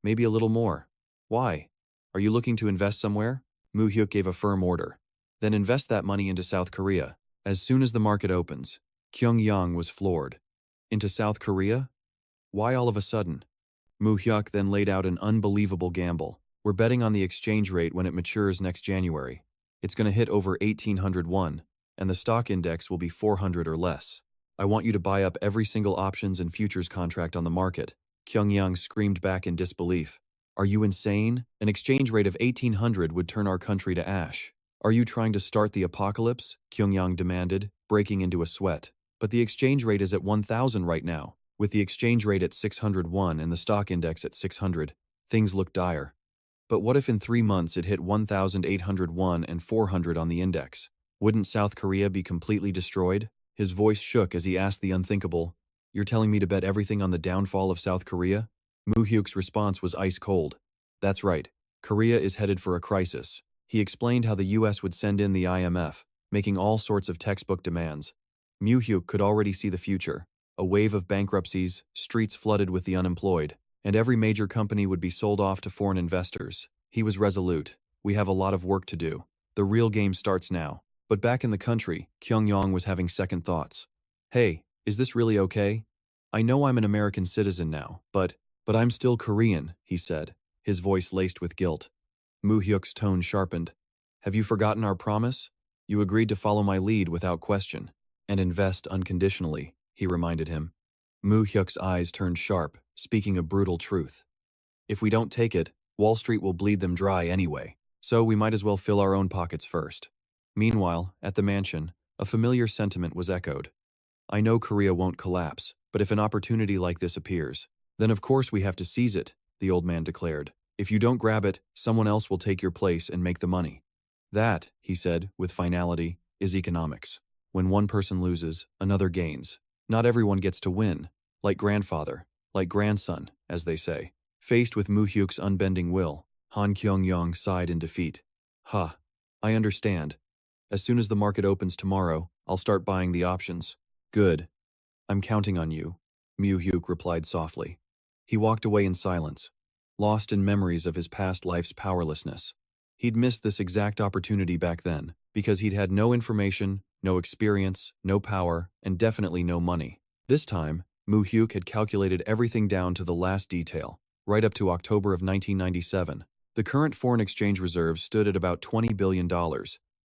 maybe a little more. Why? Are you looking to invest somewhere? Mu Hyuk gave a firm order. Then invest that money into South Korea, as soon as the market opens. Kyung-yang was floored. Into South Korea? Why all of a sudden? Mu Hyuk then laid out an unbelievable gamble. We're betting on the exchange rate when it matures next January. It's going to hit over 1801, and the stock index will be 400 or less. I want you to buy up every single options and futures contract on the market. Kyung-yang screamed back in disbelief. Are you insane? An exchange rate of 1800 would turn our country to ash. Are you trying to start the apocalypse? Kyung-yang demanded, breaking into a sweat. But the exchange rate is at 1000 right now. With the exchange rate at 601 and the stock index at 600, things look dire. But what if in 3 months it hit 1801 and 400 on the index? Wouldn't South Korea be completely destroyed? His voice shook as he asked the unthinkable, You're telling me to bet everything on the downfall of South Korea? Mu Hyuk's response was ice cold. That's right. Korea is headed for a crisis. He explained how the US would send in the IMF, making all sorts of textbook demands. Mu Hyuk could already see the future. A wave of bankruptcies, streets flooded with the unemployed, and every major company would be sold off to foreign investors. He was resolute. We have a lot of work to do. The real game starts now. But back in the country, Kyung-yang was having second thoughts. Hey, is this really okay? I know I'm an American citizen now, but I'm still Korean, he said, his voice laced with guilt. Mu Hyuk's tone sharpened. Have you forgotten our promise? You agreed to follow my lead without question, and invest unconditionally, he reminded him. Mu Hyuk's eyes turned sharp, speaking a brutal truth. If we don't take it, Wall Street will bleed them dry anyway, so we might as well fill our own pockets first. Meanwhile, at the mansion, a familiar sentiment was echoed. I know Korea won't collapse, but if an opportunity like this appears, then of course we have to seize it, the old man declared. If you don't grab it, someone else will take your place and make the money. That, he said, with finality, is economics. When one person loses, another gains. Not everyone gets to win. Like grandfather, like grandson, as they say. Faced with Mu Hyuk's unbending will, Han Kyung-yong sighed in defeat. "Huh. I understand. As soon as the market opens tomorrow, I'll start buying the options." "Good. I'm counting on you," Mu Hyuk replied softly. He walked away in silence, lost in memories of his past life's powerlessness. He'd missed this exact opportunity back then, because he'd had no information, no experience, no power, and definitely no money. This time, Mu Hyuk had calculated everything down to the last detail, right up to October of 1997. The current foreign exchange reserves stood at about $20 billion,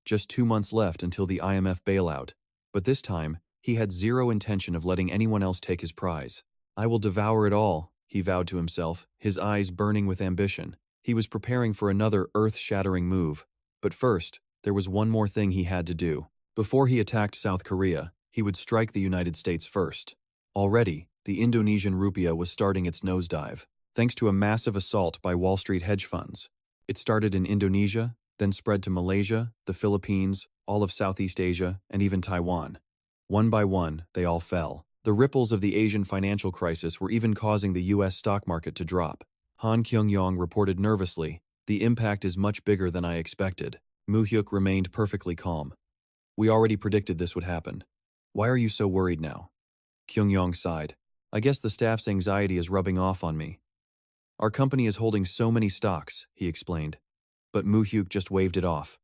just 2 months left until the IMF bailout. But this time, he had zero intention of letting anyone else take his prize. "I will devour it all," he vowed to himself, his eyes burning with ambition. He was preparing for another earth-shattering move. But first, there was one more thing he had to do. Before he attacked South Korea, he would strike the United States first. Already, the Indonesian rupiah was starting its nosedive, thanks to a massive assault by Wall Street hedge funds. It started in Indonesia, then spread to Malaysia, the Philippines, all of Southeast Asia, and even Taiwan. One by one, they all fell. The ripples of the Asian financial crisis were even causing the U.S. stock market to drop. Han Kyung-yong reported nervously, "The impact is much bigger than I expected." Mu Hyuk remained perfectly calm. "We already predicted this would happen. Why are you so worried now?" Kyung-yong sighed. "I guess the staff's anxiety is rubbing off on me. Our company is holding so many stocks," he explained. But Mu Hyuk just waved it off.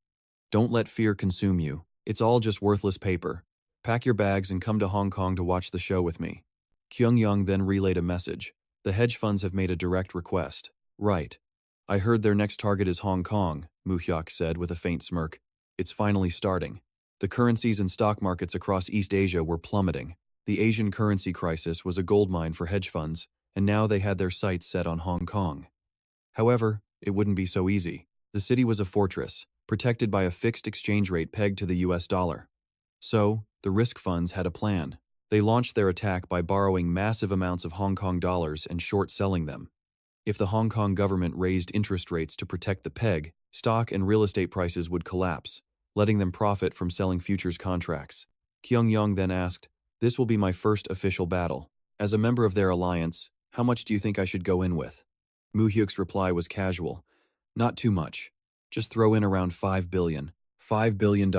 "Don't let fear consume you. It's all just worthless paper. Pack your bags and come to Hong Kong to watch the show with me." Kyung-yong then relayed a message. "The hedge funds have made a direct request." "Right. I heard their next target is Hong Kong," Mu Hyuk said with a faint smirk. "It's finally starting." The currencies and stock markets across East Asia were plummeting. The Asian currency crisis was a goldmine for hedge funds, and now they had their sights set on Hong Kong. However, it wouldn't be so easy. The city was a fortress, protected by a fixed exchange rate pegged to the US dollar. So, the risk funds had a plan. They launched their attack by borrowing massive amounts of Hong Kong dollars and short-selling them. If the Hong Kong government raised interest rates to protect the peg, stock and real estate prices would collapse, letting them profit from selling futures contracts. Kyung-yong then asked, "This will be my first official battle. As a member of their alliance, how much do you think I should go in with?" Mu Hyuk's reply was casual. "Not too much. Just throw in around $5 billion. $5 billion.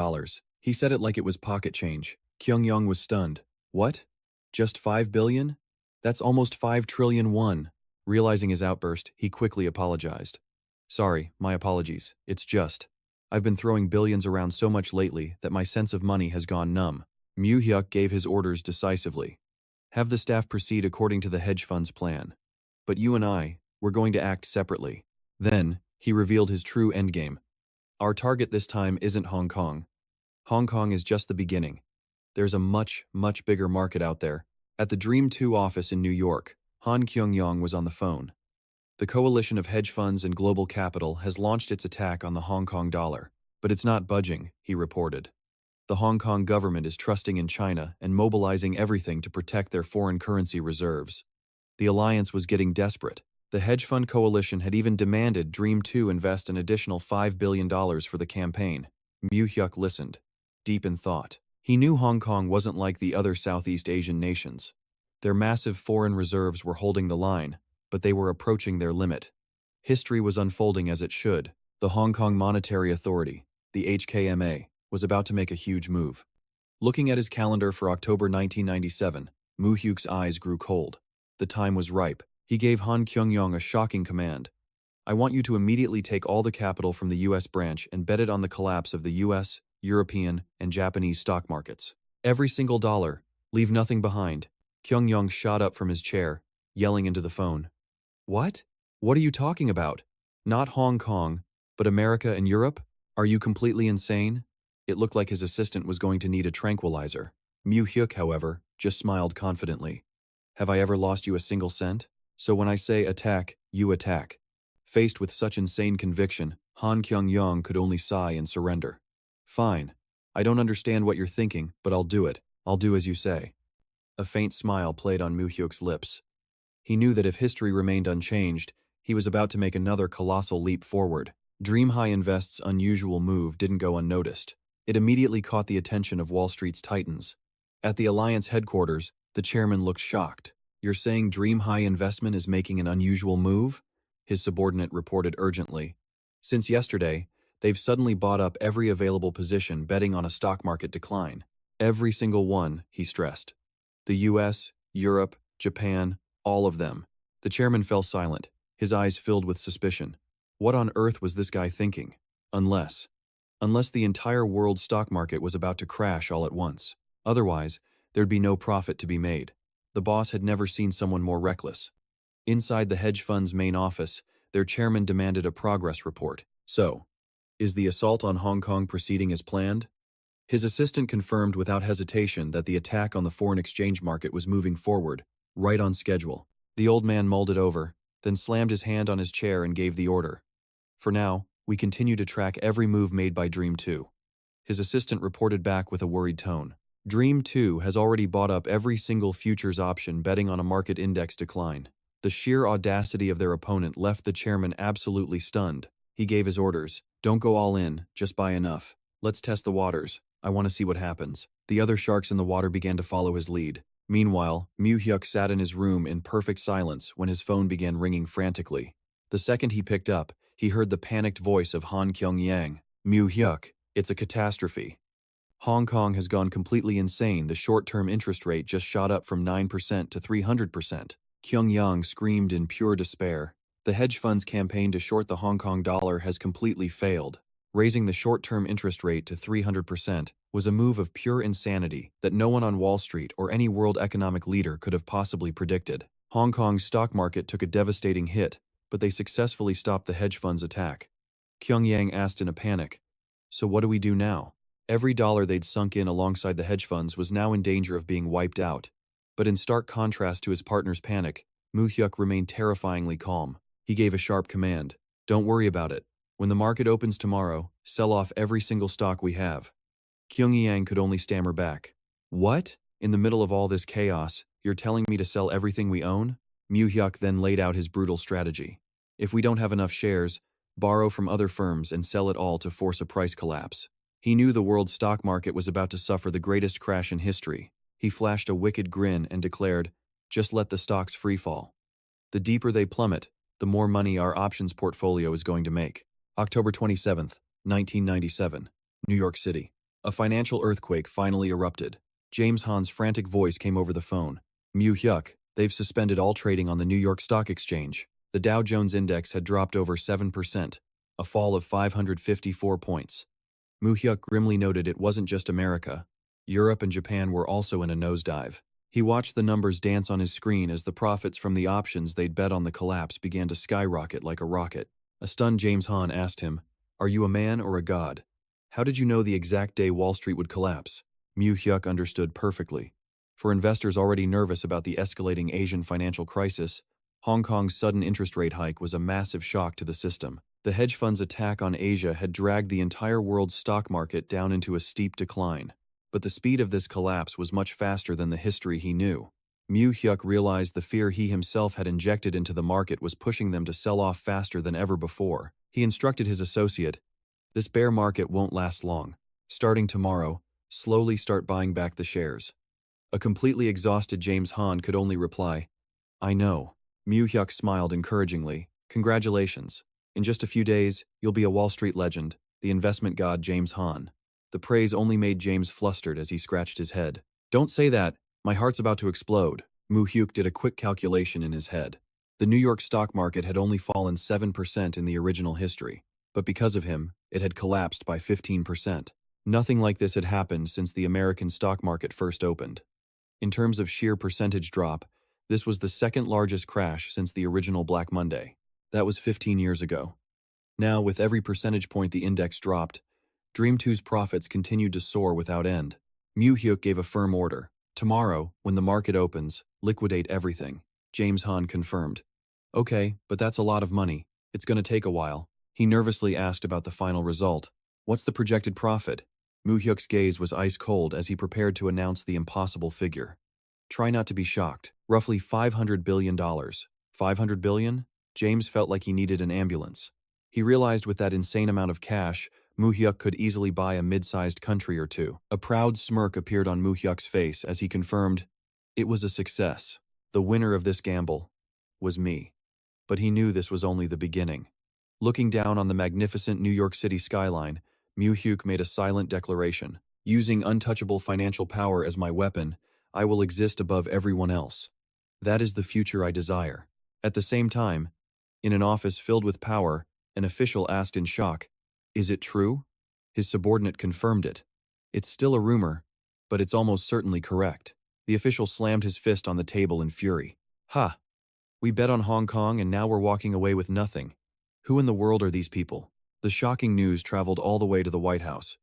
He said it like it was pocket change. Kyung-yong was stunned. "What? Just $5 billion? That's almost 5 trillion won. Realizing his outburst, he quickly apologized. "Sorry, my apologies. It's just, I've been throwing billions around so much lately that my sense of money has gone numb." Mu Hyuk gave his orders decisively. "Have the staff proceed according to the hedge fund's plan. But you and we're going to act separately." Then, he revealed his true endgame. "Our target this time isn't Hong Kong. Hong Kong is just the beginning. There's a much, much bigger market out there." At the Dream 2 office in New York, Han Kyung-yong was on the phone. The coalition of hedge funds and global capital has launched its attack on the Hong Kong dollar. But it's not budging, he reported. The Hong Kong government is trusting in China and mobilizing everything to protect their foreign currency reserves. The alliance was getting desperate. The hedge fund coalition had even demanded Dream 2 invest an additional $5 billion for the campaign. Mu Hyuk listened, deep in thought. He knew Hong Kong wasn't like the other Southeast Asian nations. Their massive foreign reserves were holding the line, but they were approaching their limit. History was unfolding as it should. The Hong Kong Monetary Authority, the HKMA, was about to make a huge move. Looking at his calendar for October 1997, Mu Hyuk's eyes grew cold. The time was ripe. He gave Han Kyung-yong a shocking command. "I want you to immediately take all the capital from the U.S. branch and bet it on the collapse of the U.S., European, and Japanese stock markets. Every single dollar. Leave nothing behind." Kyung-yong shot up from his chair, yelling into the phone. "What? What are you talking about? Not Hong Kong, but America and Europe? Are you completely insane?" It looked like his assistant was going to need a tranquilizer. Mu Hyuk, however, just smiled confidently. "Have I ever lost you a single cent? So when I say attack, you attack." Faced with such insane conviction, Han Kyung-yong could only sigh and surrender. "Fine. I don't understand what you're thinking, but I'll do it. I'll do as you say." A faint smile played on Mu Hyuk's lips. He knew that if history remained unchanged, he was about to make another colossal leap forward. Dream High Invest's unusual move didn't go unnoticed. It immediately caught the attention of Wall Street's titans. At the Alliance headquarters, the chairman looked shocked. You're saying Dream High Investment is making an unusual move? His subordinate reported urgently. Since yesterday, they've suddenly bought up every available position betting on a stock market decline. Every single one, he stressed. The US, Europe, Japan, all of them. The chairman fell silent, his eyes filled with suspicion. What on earth was this guy thinking? Unless the entire world stock market was about to crash all at once. Otherwise, there'd be no profit to be made. The boss had never seen someone more reckless. Inside the hedge fund's main office, their chairman demanded a progress report. So, is the assault on Hong Kong proceeding as planned? His assistant confirmed without hesitation that the attack on the foreign exchange market was moving forward, right on schedule. The old man mulled it over, then slammed his hand on his chair and gave the order. For now, we continue to track every move made by Dream 2. His assistant reported back with a worried tone. Dream 2 has already bought up every single futures option betting on a market index decline. The sheer audacity of their opponent left the chairman absolutely stunned. He gave his orders. Don't go all in, just buy enough. Let's test the waters. I want to see what happens. The other sharks in the water began to follow his lead. Meanwhile, Mu Hyuk sat in his room in perfect silence when his phone began ringing frantically. The second he picked up, he heard the panicked voice of Han Kyung-yang. Mu Hyuk, it's a catastrophe. Hong Kong has gone completely insane. The short-term interest rate just shot up from 9% to 300%. Kyung-yang screamed in pure despair. The hedge fund's campaign to short the Hong Kong dollar has completely failed. Raising the short-term interest rate to 300% was a move of pure insanity that no one on Wall Street or any world economic leader could have possibly predicted. Hong Kong's stock market took a devastating hit, but they successfully stopped the hedge fund's attack. Kyung-yang asked in a panic, "So what do we do now?" Every dollar they'd sunk in alongside the hedge funds was now in danger of being wiped out. But in stark contrast to his partner's panic, Mu Hyuk remained terrifyingly calm. He gave a sharp command. "Don't worry about it. When the market opens tomorrow, sell off every single stock we have." Kyung-yang could only stammer back. "What? In the middle of all this chaos, you're telling me to sell everything we own?" Mu Hyuk then laid out his brutal strategy. "If we don't have enough shares, borrow from other firms and sell it all to force a price collapse." He knew the world stock market was about to suffer the greatest crash in history. He flashed a wicked grin and declared, "Just let the stocks freefall. The deeper they plummet, the more money our options portfolio is going to make." October 27th, 1997, New York City. A financial earthquake finally erupted. James Han's frantic voice came over the phone. "Mu Hyuk, they've suspended all trading on the New York Stock Exchange." The Dow Jones Index had dropped over 7%, a fall of 554 points. Mu Hyuk grimly noted it wasn't just America. Europe and Japan were also in a nosedive. He watched the numbers dance on his screen as the profits from the options they'd bet on the collapse began to skyrocket like a rocket. A stunned James Han asked him, "Are you a man or a god? How did you know the exact day Wall Street would collapse?" Mu Hyuk understood perfectly. For investors already nervous about the escalating Asian financial crisis, Hong Kong's sudden interest rate hike was a massive shock to the system. The hedge fund's attack on Asia had dragged the entire world's stock market down into a steep decline. But the speed of this collapse was much faster than the history he knew. Mu Hyuk realized the fear he himself had injected into the market was pushing them to sell off faster than ever before. He instructed his associate, "This bear market won't last long. Starting tomorrow, slowly start buying back the shares." A completely exhausted James Han could only reply, "I know." Mu Hyuk smiled encouragingly. "Congratulations. In just a few days, you'll be a Wall Street legend, the investment god James Han." The praise only made James flustered as he scratched his head. "Don't say that. My heart's about to explode." Mu Hyuk did a quick calculation in his head. The New York stock market had only fallen 7% in the original history, but because of him, it had collapsed by 15%. Nothing like this had happened since the American stock market first opened. In terms of sheer percentage drop, this was the second largest crash since the original Black Monday. That was 15 years ago. Now, with every percentage point the index dropped, Dream 2's profits continued to soar without end. Mu Hyuk gave a firm order. "Tomorrow, when the market opens, liquidate everything." James Han confirmed. "Okay, but that's a lot of money. It's going to take a while." He nervously asked about the final result. "What's the projected profit?" Mu Hyuk's gaze was ice cold as he prepared to announce the impossible figure. "Try not to be shocked. Roughly $500 billion. $500 billion? James felt like he needed an ambulance. He realized with that insane amount of cash, Mu Hyuk could easily buy a mid-sized country or two. A proud smirk appeared on Mu Hyuk's face as he confirmed, "It was a success." The winner of this gamble was me. But he knew this was only the beginning. Looking down on the magnificent New York City skyline, Mu Hyuk made a silent declaration. Using untouchable financial power as my weapon, I will exist above everyone else. That is the future I desire. At the same time, in an office filled with power, an official asked in shock, "Is it true?" His subordinate confirmed it. "It's still a rumor, but it's almost certainly correct." The official slammed his fist on the table in fury. "Ha! We bet on Hong Kong and now we're walking away with nothing. Who in the world are these people?" The shocking news traveled all the way to the White House.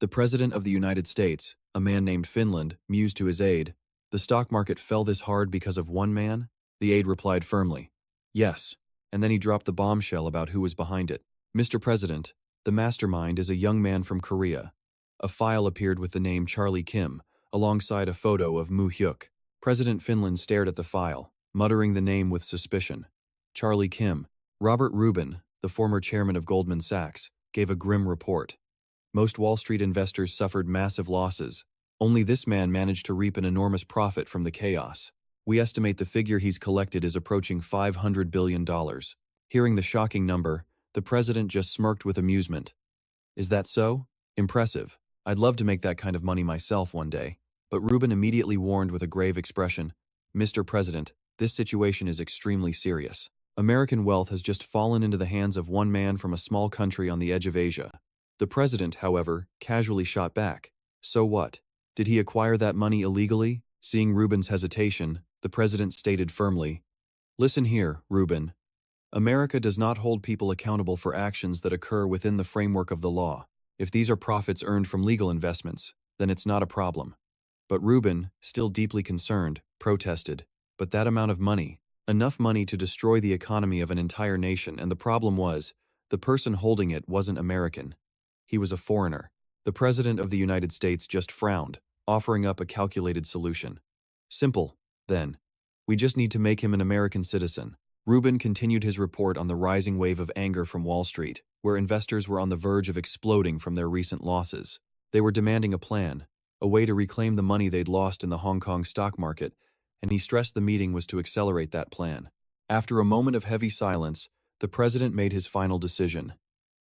The President of the United States, a man named Finland, mused to his aide, "The stock market fell this hard because of one man?" The aide replied firmly, "Yes," and then he dropped the bombshell about who was behind it. "Mr. President, the mastermind is a young man from Korea." A file appeared with the name Charlie Kim, alongside a photo of Mu Hyuk. President Finland stared at the file, muttering the name with suspicion. Charlie Kim. Robert Rubin, the former chairman of Goldman Sachs, gave a grim report. Most Wall Street investors suffered massive losses. Only this man managed to reap an enormous profit from the chaos. We estimate the figure he's collected is approaching $500 billion. Hearing the shocking number, the president just smirked with amusement. "Is that so? Impressive. I'd love to make that kind of money myself one day." But Rubin immediately warned with a grave expression, "Mr. President, this situation is extremely serious. American wealth has just fallen into the hands of one man from a small country on the edge of Asia." The president, however, casually shot back. "So what? Did he acquire that money illegally?" Seeing Rubin's hesitation, the president stated firmly, "Listen here, Rubin. America does not hold people accountable for actions that occur within the framework of the law. If these are profits earned from legal investments, then it's not a problem." But Rubin, still deeply concerned, protested, "But that amount of money, enough money to destroy the economy of an entire nation, and the problem was, the person holding it wasn't American. He was a foreigner." The President of the United States just frowned, offering up a calculated solution. "Simple, then. We just need to make him an American citizen." Rubin continued his report on the rising wave of anger from Wall Street, where investors were on the verge of exploding from their recent losses. They were demanding a plan, a way to reclaim the money they'd lost in the Hong Kong stock market, and he stressed the meeting was to accelerate that plan. After a moment of heavy silence, the president made his final decision.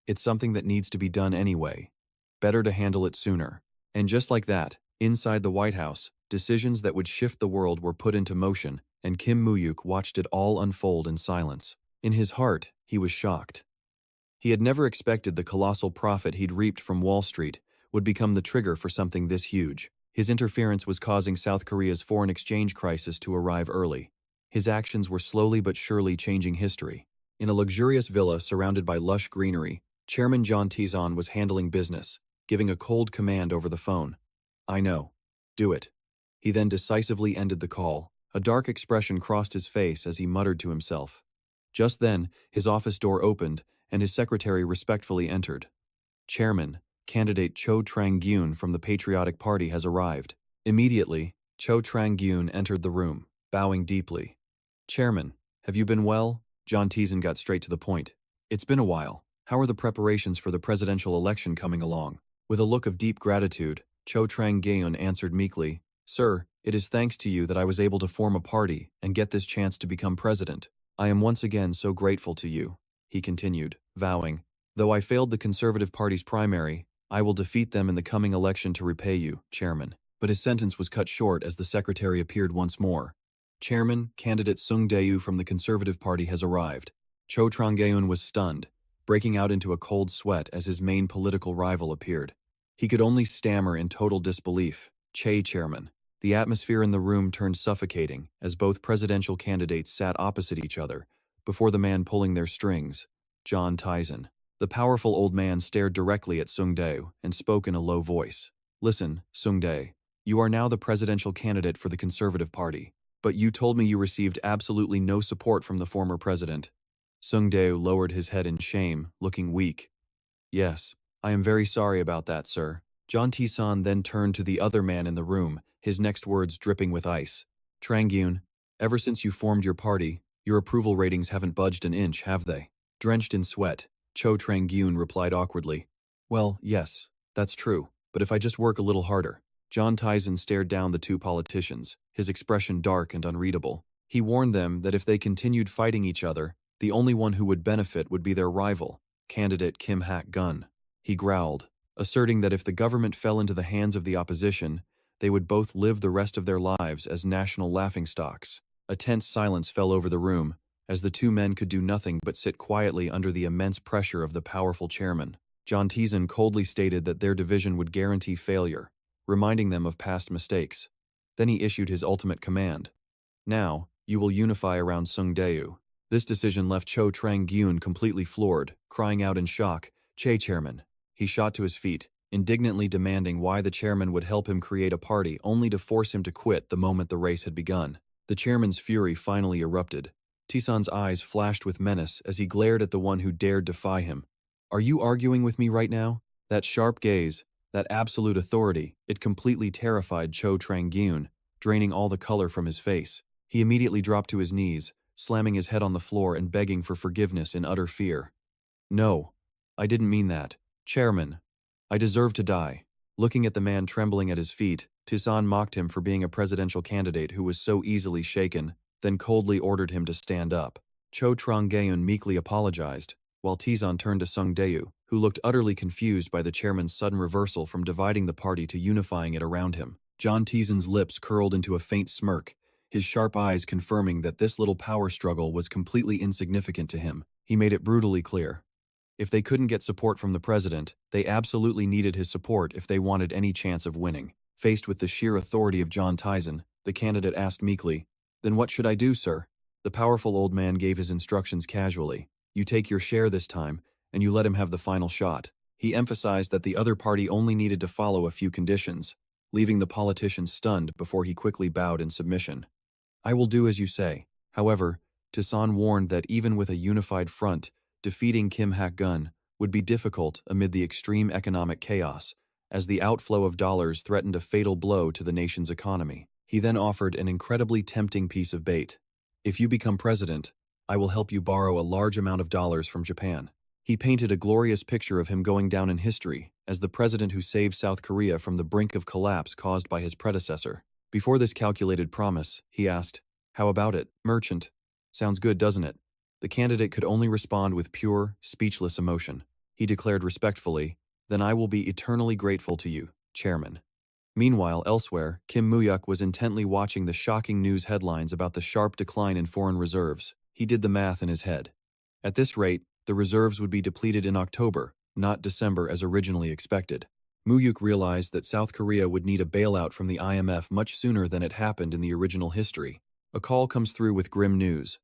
"It's something that needs to be done anyway. Better to handle it sooner." And just like that, inside the White House, decisions that would shift the world were put into motion, and Kim Mu Hyuk watched it all unfold in silence. In his heart, he was shocked. He had never expected the colossal profit he'd reaped from Wall Street would become the trigger for something this huge. His interference was causing South Korea's foreign exchange crisis to arrive early. His actions were slowly but surely changing history. In a luxurious villa surrounded by lush greenery, Chairman John Tizon was handling business, giving a cold command over the phone. "I know. Do it." He then decisively ended the call. A dark expression crossed his face as he muttered to himself. Just then, his office door opened, and his secretary respectfully entered. "Chairman, candidate Cho Trang-gyun from the Patriotic Party has arrived." Immediately, Cho Trang-gyun entered the room, bowing deeply. "Chairman, have you been well?" John Tizon got straight to the point. "It's been a while. How are the preparations for the presidential election coming along?" With a look of deep gratitude, Cho Trang-gyun answered meekly, "Sir, it is thanks to you that I was able to form a party and get this chance to become president. I am once again so grateful to you," he continued, vowing, "Though I failed the Conservative Party's primary, I will defeat them in the coming election to repay you, Chairman." But his sentence was cut short as the secretary appeared once more. "Chairman, candidate Sung Dae-woo from the Conservative Party has arrived." Cho Trang-gyun was stunned, breaking out into a cold sweat as his main political rival appeared. He could only stammer in total disbelief, "Che, Chairman." The atmosphere in the room turned suffocating as both presidential candidates sat opposite each other, before the man pulling their strings, John Tizon. The powerful old man stared directly at Sung Dae and spoke in a low voice. "Listen, Sung Dae, you are now the presidential candidate for the Conservative Party, but you told me you received absolutely no support from the former president." Sung Dae lowered his head in shame, looking weak. "Yes, I am very sorry about that, sir." John Tizon then turned to the other man in the room, his next words dripping with ice. "Trang-gyun, ever since you formed your party, your approval ratings haven't budged an inch, have they?" Drenched in sweat, Cho Trang-gyun replied awkwardly, "Well, yes, that's true, but if I just work a little harder." John Tizon stared down the two politicians, his expression dark and unreadable. He warned them that if they continued fighting each other, the only one who would benefit would be their rival, candidate Kim Hyuk. He growled, asserting that if the government fell into the hands of the opposition, they would both live the rest of their lives as national laughingstocks. A tense silence fell over the room, as the two men could do nothing but sit quietly under the immense pressure of the powerful chairman. John Tizon coldly stated that their division would guarantee failure, reminding them of past mistakes. Then he issued his ultimate command. Now, you will unify around Sung Dae-woo. This decision left Cho Trang-gyun completely floored, crying out in shock, "Che chairman." He shot to his feet, indignantly demanding why the chairman would help him create a party only to force him to quit the moment the race had begun. The chairman's fury finally erupted. Tizon's eyes flashed with menace as he glared at the one who dared defy him. "Are you arguing with me right now?" That sharp gaze, that absolute authority, it completely terrified Cho Trang-gyun, draining all the color from his face. He immediately dropped to his knees, slamming his head on the floor and begging for forgiveness in utter fear. "No, I didn't mean that. Chairman, I deserve to die." Looking at the man trembling at his feet, Tizon mocked him for being a presidential candidate who was so easily shaken, then coldly ordered him to stand up. Cho Trang-gyun meekly apologized, while Tizon turned to Sung Dae-woo, who looked utterly confused by the chairman's sudden reversal from dividing the party to unifying it around him. John Tizon's lips curled into a faint smirk, his sharp eyes confirming that this little power struggle was completely insignificant to him. He made it brutally clear. If they couldn't get support from the president, they absolutely needed his support if they wanted any chance of winning. Faced with the sheer authority of John Tizon, the candidate asked meekly, "Then what should I do, sir?" The powerful old man gave his instructions casually. "You take your share this time, and you let him have the final shot." He emphasized that the other party only needed to follow a few conditions, leaving the politician stunned before he quickly bowed in submission. "I will do as you say." However, Tizon warned that even with a unified front, defeating Kim Hyuk would be difficult amid the extreme economic chaos, as the outflow of dollars threatened a fatal blow to the nation's economy. He then offered an incredibly tempting piece of bait. "If you become president, I will help you borrow a large amount of dollars from Japan." He painted a glorious picture of him going down in history as the president who saved South Korea from the brink of collapse caused by his predecessor. Before this calculated promise, he asked, "How about it, merchant? Sounds good, doesn't it?" The candidate could only respond with pure, speechless emotion. He declared respectfully, "Then I will be eternally grateful to you, Chairman." Meanwhile, elsewhere, Kim Mu Hyuk was intently watching the shocking news headlines about the sharp decline in foreign reserves. He did the math in his head. At this rate, the reserves would be depleted in October, not December as originally expected. Mu Hyuk realized that South Korea would need a bailout from the IMF much sooner than it happened in the original history. A call comes through with grim news.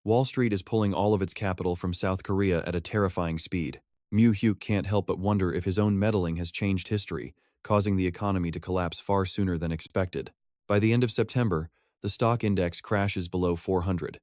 Wall Street is pulling all of its capital from South Korea at a terrifying speed. Mu Hyuk can't help but wonder if his own meddling has changed history, causing the economy to collapse far sooner than expected. By the end of September, the stock index crashes below 400.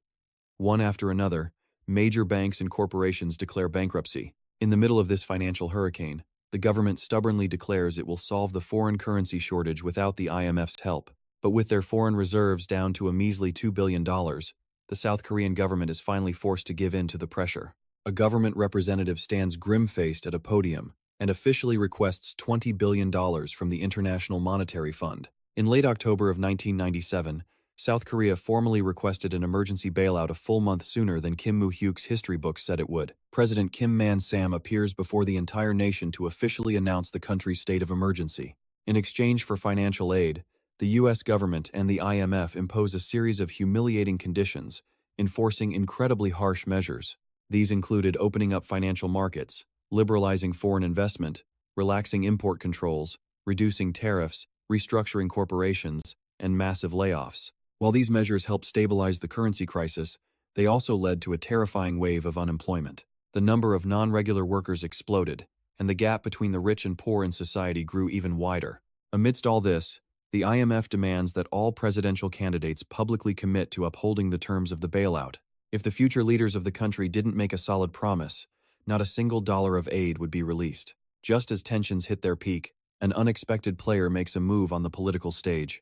One after another, major banks and corporations declare bankruptcy. In the middle of this financial hurricane, the government stubbornly declares it will solve the foreign currency shortage without the IMF's help. But with their foreign reserves down to a measly $2 billion, the South Korean government is finally forced to give in to the pressure. A government representative stands grim-faced at a podium and officially requests $20 billion from the International Monetary Fund. In late October of 1997, South Korea formally requested an emergency bailout a full month sooner than Kim Mu Hyuk's history books said it would. President Kim Man-sam appears before the entire nation to officially announce the country's state of emergency. In exchange for financial aid, the U.S. government and the IMF impose a series of humiliating conditions, enforcing incredibly harsh measures. These included opening up financial markets, liberalizing foreign investment, relaxing import controls, reducing tariffs, restructuring corporations, and massive layoffs. While these measures helped stabilize the currency crisis, they also led to a terrifying wave of unemployment. The number of non-regular workers exploded, and the gap between the rich and poor in society grew even wider. Amidst all this, the IMF demands that all presidential candidates publicly commit to upholding the terms of the bailout. If the future leaders of the country didn't make a solid promise, not a single dollar of aid would be released. Just as tensions hit their peak, an unexpected player makes a move on the political stage.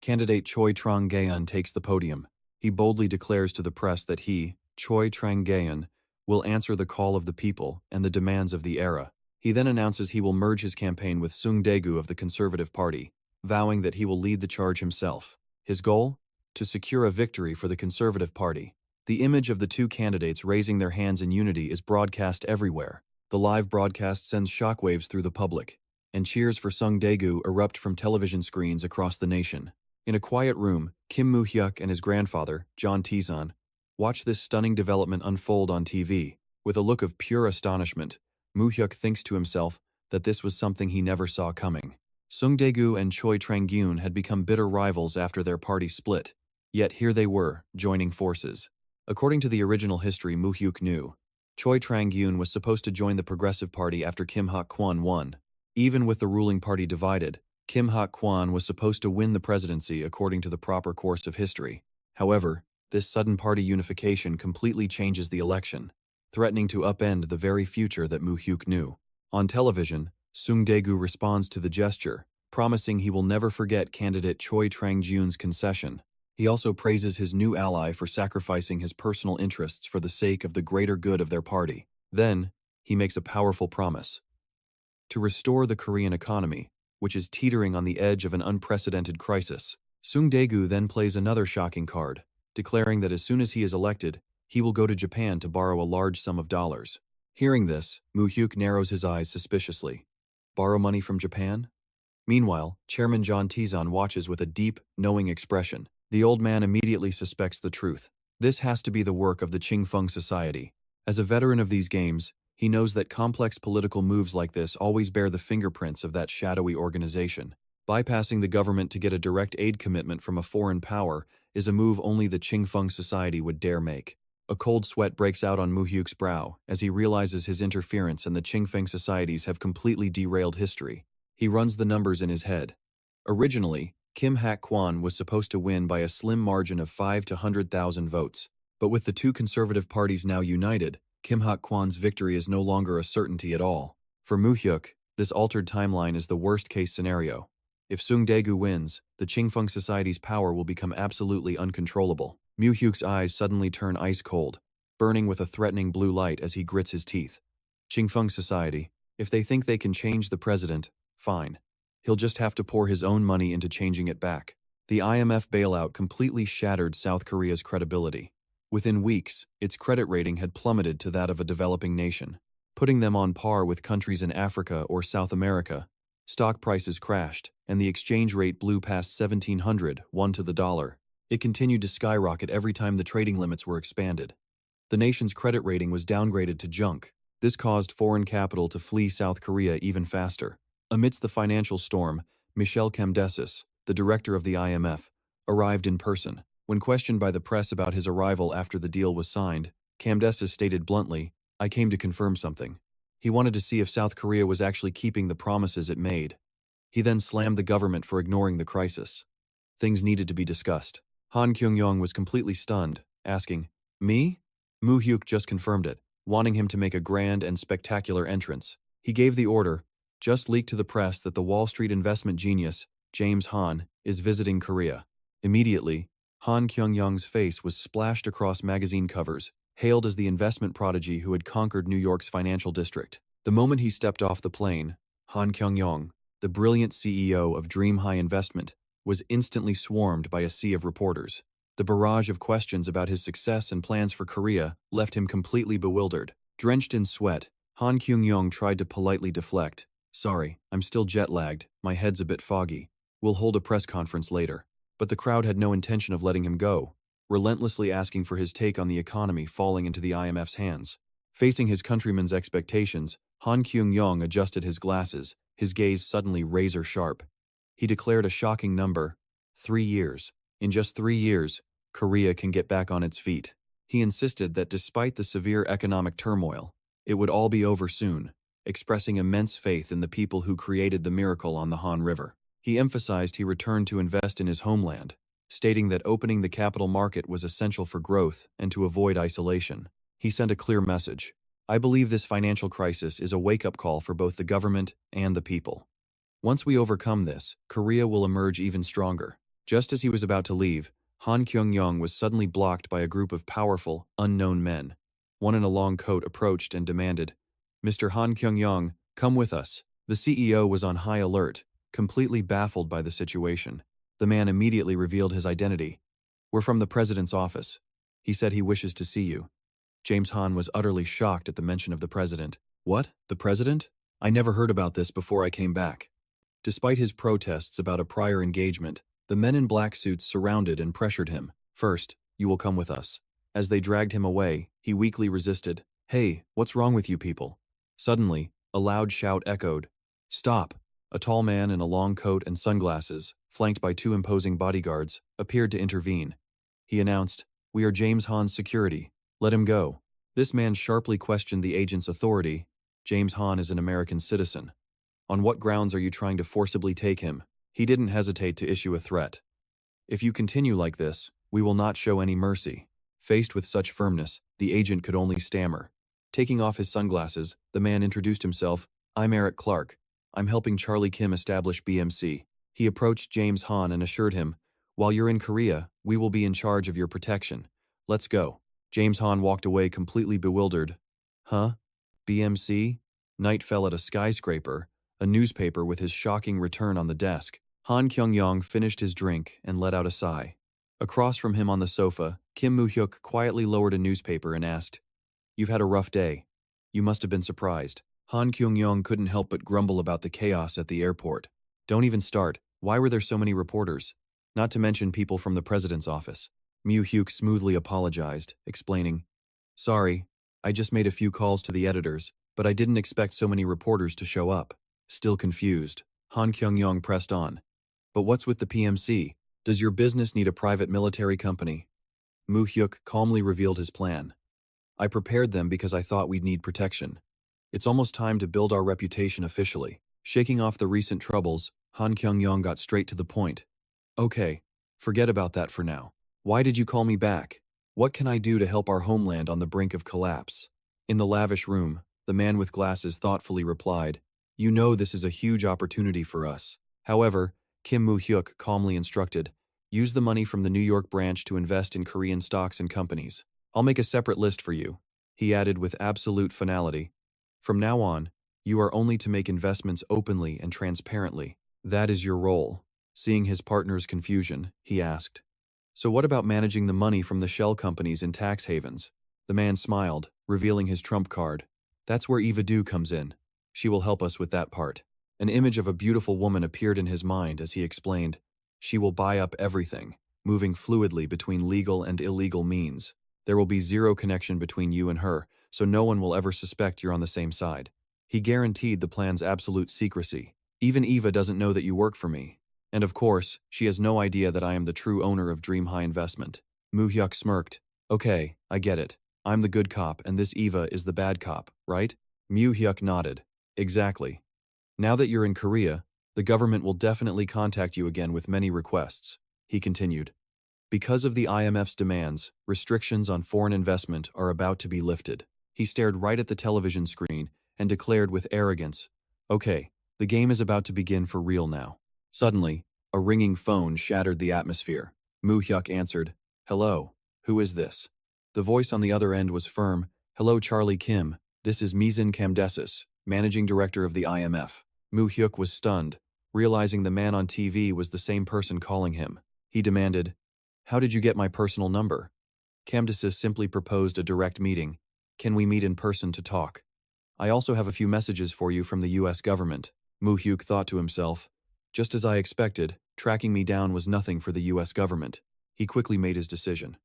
Candidate Choi Trang-gyun takes the podium. He boldly declares to the press that he, Choi Trang-gyun, will answer the call of the people and the demands of the era. He then announces he will merge his campaign with Sung Dae-gu of the Conservative Party, vowing that he will lead the charge himself. His goal? to secure a victory for the Conservative Party. The image of the two candidates raising their hands in unity is broadcast everywhere. The live broadcast sends shockwaves through the public, and cheers for Sung Daegu erupt from television screens across the nation. In a quiet room, Mu Hyuk and his grandfather, John Tizan, watch this stunning development unfold on TV. With a look of pure astonishment, Mu Hyuk thinks to himself that this was something he never saw coming. Sung Daegu and Choi Trang-gyun had become bitter rivals after their party split, yet here they were, joining forces. According to the original history Mu Hyuk knew, Choi Trang-gyun was supposed to join the Progressive Party after Kim Hak-kwon won. Even with the ruling party divided, Kim Hak-kwon was supposed to win the presidency according to the proper course of history. However, this sudden party unification completely changes the election, threatening to upend the very future that Mu Hyuk knew. On television, Sung Daegu responds to the gesture, promising he will never forget candidate Choi Trang-gyun's concession. He also praises his new ally for sacrificing his personal interests for the sake of the greater good of their party. Then, he makes a powerful promise to restore the Korean economy, which is teetering on the edge of an unprecedented crisis. Sung Daegu then plays another shocking card, declaring that as soon as he is elected, he will go to Japan to borrow a large sum of dollars. Hearing this, Mu Hyuk narrows his eyes suspiciously. Borrow money from Japan? Meanwhile, Chairman John Tizan watches with a deep, knowing expression. The old man immediately suspects the truth. This has to be the work of the Qingfeng Society. As a veteran of these games, he knows that complex political moves like this always bear the fingerprints of that shadowy organization. Bypassing the government to get a direct aid commitment from a foreign power is a move only the Qingfeng Society would dare make. A cold sweat breaks out on Mu Hyuk's brow as he realizes his interference and the Qingfeng Societies have completely derailed history. He runs the numbers in his head. Originally, Kim Hak-kwon was supposed to win by a slim margin of 5 to 100,000 votes. But with the two conservative parties now united, Kim Hak-kwon's victory is no longer a certainty at all. For Mu Hyuk, this altered timeline is the worst-case scenario. If Sung Daegu wins, the Qingfeng Society's power will become absolutely uncontrollable. Mu Hyuk's eyes suddenly turn ice cold, burning with a threatening blue light as he grits his teeth. Qingfeng Society, if they think they can change the president, fine. He'll just have to pour his own money into changing it back. The IMF bailout completely shattered South Korea's credibility. Within weeks, its credit rating had plummeted to that of a developing nation, putting them on par with countries in Africa or South America. Stock prices crashed, and the exchange rate blew past 1,700 won to the dollar. It continued to skyrocket every time the trading limits were expanded. The nation's credit rating was downgraded to junk. This caused foreign capital to flee South Korea even faster. Amidst the financial storm, Michel Camdesis, the director of the IMF, arrived in person. When questioned by the press about his arrival after the deal was signed, Camdesis stated bluntly, "I came to confirm something." He wanted to see if South Korea was actually keeping the promises it made. He then slammed the government for ignoring the crisis. Things needed to be discussed. Han Kyung-yong was completely stunned, asking, "Me?" Mu Hyuk just confirmed it, wanting him to make a grand and spectacular entrance. He gave the order, just leaked to the press that the Wall Street investment genius, James Han, is visiting Korea. Immediately, Han Kyung-yong's face was splashed across magazine covers, hailed as the investment prodigy who had conquered New York's financial district. The moment he stepped off the plane, Han Kyung-yong, the brilliant CEO of Dream High Investment, was instantly swarmed by a sea of reporters. The barrage of questions about his success and plans for Korea left him completely bewildered. Drenched in sweat, Han Kyung-yong tried to politely deflect. "Sorry, I'm still jet-lagged, my head's a bit foggy. We'll hold a press conference later." But the crowd had no intention of letting him go, relentlessly asking for his take on the economy falling into the IMF's hands. Facing his countrymen's expectations, Han Kyung-yong adjusted his glasses, his gaze suddenly razor-sharp. He declared a shocking number: 3 years. In just 3 years, Korea can get back on its feet. He insisted that despite the severe economic turmoil, it would all be over soon, expressing immense faith in the people who created the miracle on the Han River. He emphasized he returned to invest in his homeland, stating that opening the capital market was essential for growth and to avoid isolation. He sent a clear message: "I believe this financial crisis is a wake-up call for both the government and the people. Once we overcome this, Korea will emerge even stronger." Just as he was about to leave, Han Kyung-yong was suddenly blocked by a group of powerful, unknown men. One in a long coat approached and demanded, "Mr. Han Kyung-yong, come with us." The CEO was on high alert, completely baffled by the situation. The man immediately revealed his identity. We're from the president's office. He said he wishes to see you. James Han was utterly shocked at the mention of the president. What? The president? I never heard about this before I came back. Despite his protests about a prior engagement, the men in black suits surrounded and pressured him. First, you will come with us. As they dragged him away, he weakly resisted. Hey, what's wrong with you people? Suddenly, a loud shout echoed. Stop! A tall man in a long coat and sunglasses, flanked by two imposing bodyguards, appeared to intervene. He announced, We are James Han's security. Let him go. This man sharply questioned the agent's authority. James Han is an American citizen. On what grounds are you trying to forcibly take him? He didn't hesitate to issue a threat. If you continue like this, we will not show any mercy. Faced with such firmness, the agent could only stammer. Taking off his sunglasses, the man introduced himself. I'm Eric Clark. I'm helping Charlie Kim establish BMC. He approached James Han and assured him, While you're in Korea, we will be in charge of your protection. Let's go. James Han walked away completely bewildered. Huh? BMC? Night fell at a skyscraper, a newspaper with his shocking return on the desk. Han Kyung-yong finished his drink and let out a sigh. Across from him on the sofa, Mu Hyuk quietly lowered a newspaper and asked, You've had a rough day. You must have been surprised. Han Kyung-yong couldn't help but grumble about the chaos at the airport. Don't even start. Why were there so many reporters? Not to mention people from the president's office. Mu Hyuk smoothly apologized, explaining, Sorry, I just made a few calls to the editors, but I didn't expect so many reporters to show up. Still confused, Han Kyung-yong pressed on. But what's with the PMC? Does your business need a private military company? Mu Hyuk calmly revealed his plan. I prepared them because I thought we'd need protection. It's almost time to build our reputation officially. Shaking off the recent troubles, Han Kyung-yong got straight to the point. Okay, forget about that for now. Why did you call me back? What can I do to help our homeland on the brink of collapse? In the lavish room, the man with glasses thoughtfully replied, You know this is a huge opportunity for us. However, Mu Hyuk calmly instructed, Use the money from the New York branch to invest in Korean stocks and companies. I'll make a separate list for you. He added with absolute finality, From now on, you are only to make investments openly and transparently. That is your role. Seeing his partner's confusion, he asked, So what about managing the money from the shell companies in tax havens? The man smiled, revealing his trump card. That's where Eva Du comes in. She will help us with that part. An image of a beautiful woman appeared in his mind as he explained, She will buy up everything, moving fluidly between legal and illegal means. There will be zero connection between you and her, so no one will ever suspect you're on the same side. He guaranteed the plan's absolute secrecy. Even Eva doesn't know that you work for me. And of course, she has no idea that I am the true owner of Dream High Investment. Mu Hyuk smirked. Okay, I get it. I'm the good cop and this Eva is the bad cop, right? Mu Hyuk nodded. Exactly. Now that you're in Korea, the government will definitely contact you again with many requests, he continued. Because of the IMF's demands, restrictions on foreign investment are about to be lifted. He stared right at the television screen and declared with arrogance, Okay, the game is about to begin for real now. Suddenly, a ringing phone shattered the atmosphere. Mu Hyuk answered, Hello, who is this? The voice on the other end was firm, Hello Charlie Kim, this is Mizin Kamdesis, Managing Director of the IMF. Mu Hyuk was stunned, realizing the man on TV was the same person calling him. He demanded, How did you get my personal number? Kamdesis simply proposed a direct meeting. Can we meet in person to talk? I also have a few messages for you from the US government. Mu Hyuk thought to himself, Just as I expected, tracking me down was nothing for the US government. He quickly made his decision.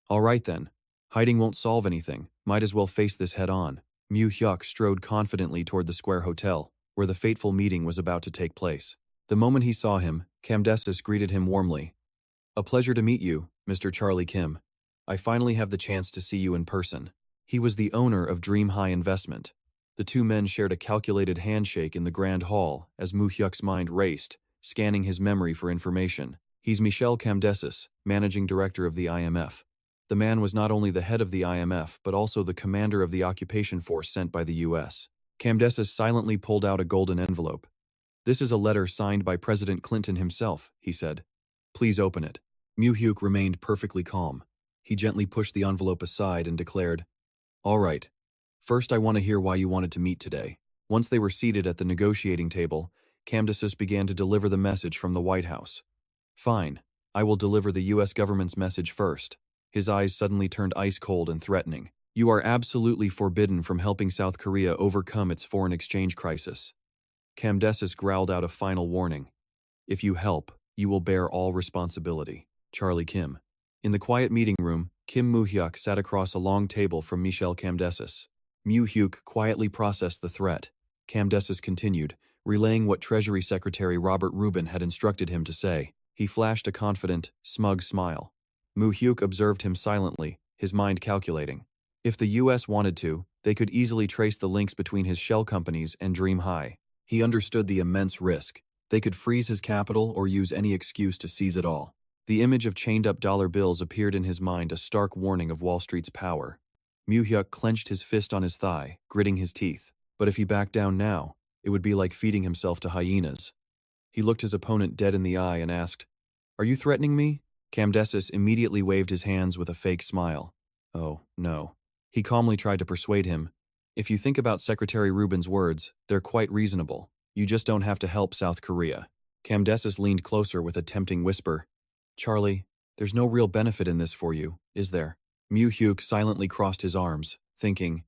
All right then. Hiding won't solve anything. Might as well face this head on. Mu Hyuk strode confidently toward the Square Hotel, where the fateful meeting was about to take place. The moment he saw him, Kamdesis greeted him warmly. A pleasure to meet you, Mr. Charlie Kim. I finally have the chance to see you in person. He was the owner of Dream High Investment. The two men shared a calculated handshake in the Grand Hall as Mu Hyuk's mind raced, scanning his memory for information. He's Michel Kamdesis, Managing Director of the IMF. The man was not only the head of the IMF but also the commander of the occupation force sent by the US. Kamdesis silently pulled out a golden envelope. This is a letter signed by President Clinton himself, he said. Please open it. Mu Hyuk remained perfectly calm. He gently pushed the envelope aside and declared, All right. First, I want to hear why you wanted to meet today. Once they were seated at the negotiating table, Kamdesis began to deliver the message from the White House. Fine. I will deliver the US government's message first. His eyes suddenly turned ice cold and threatening. You are absolutely forbidden from helping South Korea overcome its foreign exchange crisis. Kamdesis growled out a final warning. If you help, you will bear all responsibility. Charlie Kim. In the quiet meeting room, Kim Mu Hyuk sat across a long table from Michelle Kamdesis. Mu Hyuk quietly processed the threat. Kamdesis continued, relaying what Treasury Secretary Robert Rubin had instructed him to say. He flashed a confident, smug smile. Mu Hyuk observed him silently, his mind calculating. If the US wanted to, they could easily trace the links between his shell companies and Dream High. He understood the immense risk. They could freeze his capital or use any excuse to seize it all. The image of chained-up dollar bills appeared in his mind, a stark warning of Wall Street's power. Mu Hyuk clenched his fist on his thigh, gritting his teeth. But if he backed down now, it would be like feeding himself to hyenas. He looked his opponent dead in the eye and asked, "Are you threatening me?" Kamdesis immediately waved his hands with a fake smile. Oh, no. He calmly tried to persuade him. If you think about Secretary Rubin's words, they're quite reasonable. You just don't have to help South Korea. Kamdesis leaned closer with a tempting whisper. Charlie, there's no real benefit in this for you, is there? Mu Hyuk silently crossed his arms, thinking,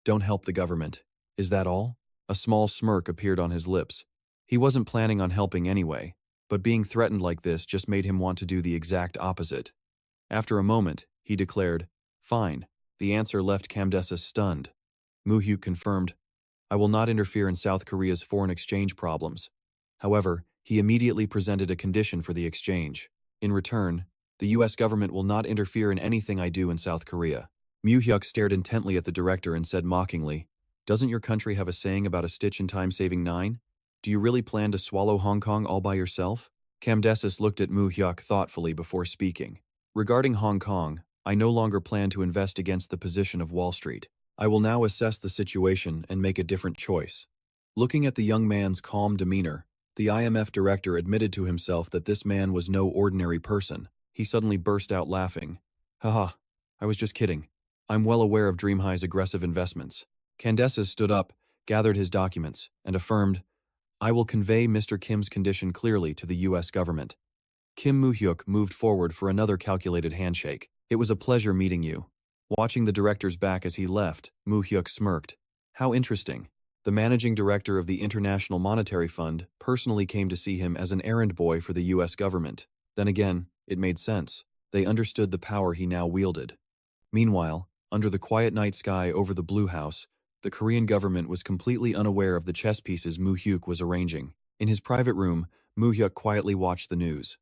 don't help the government. Is that all? A small smirk appeared on his lips. He wasn't planning on helping anyway, but being threatened like this just made him want to do the exact opposite. After a moment, he declared, fine. The answer left Kamdesis stunned. Mu Hyuk confirmed, I will not interfere in South Korea's foreign exchange problems. However, he immediately presented a condition for the exchange. In return, the US government will not interfere in anything I do in South Korea. Mu Hyuk stared intently at the director and said mockingly, doesn't your country have a saying about a stitch in time saving 9? Do you really plan to swallow Hong Kong all by yourself? Kamdesis looked at Mu Hyuk thoughtfully before speaking. Regarding Hong Kong, I no longer plan to invest against the position of Wall Street. I will now assess the situation and make a different choice. Looking at the young man's calm demeanor, the IMF director admitted to himself that this man was no ordinary person. He suddenly burst out laughing. Haha, I was just kidding. I'm well aware of Dream High's aggressive investments. Kamdesis stood up, gathered his documents, and affirmed, I will convey Mr. Kim's condition clearly to the US government. Kim Mu Hyuk moved forward for another calculated handshake. It was a pleasure meeting you. Watching the director's back as he left, Mu Hyuk smirked. How interesting. The managing director of the International Monetary Fund personally came to see him as an errand boy for the US government. Then again, it made sense. They understood the power he now wielded. Meanwhile, under the quiet night sky over the Blue House, the Korean government was completely unaware of the chess pieces Mu Hyuk was arranging. In his private room, Mu Hyuk quietly watched the news.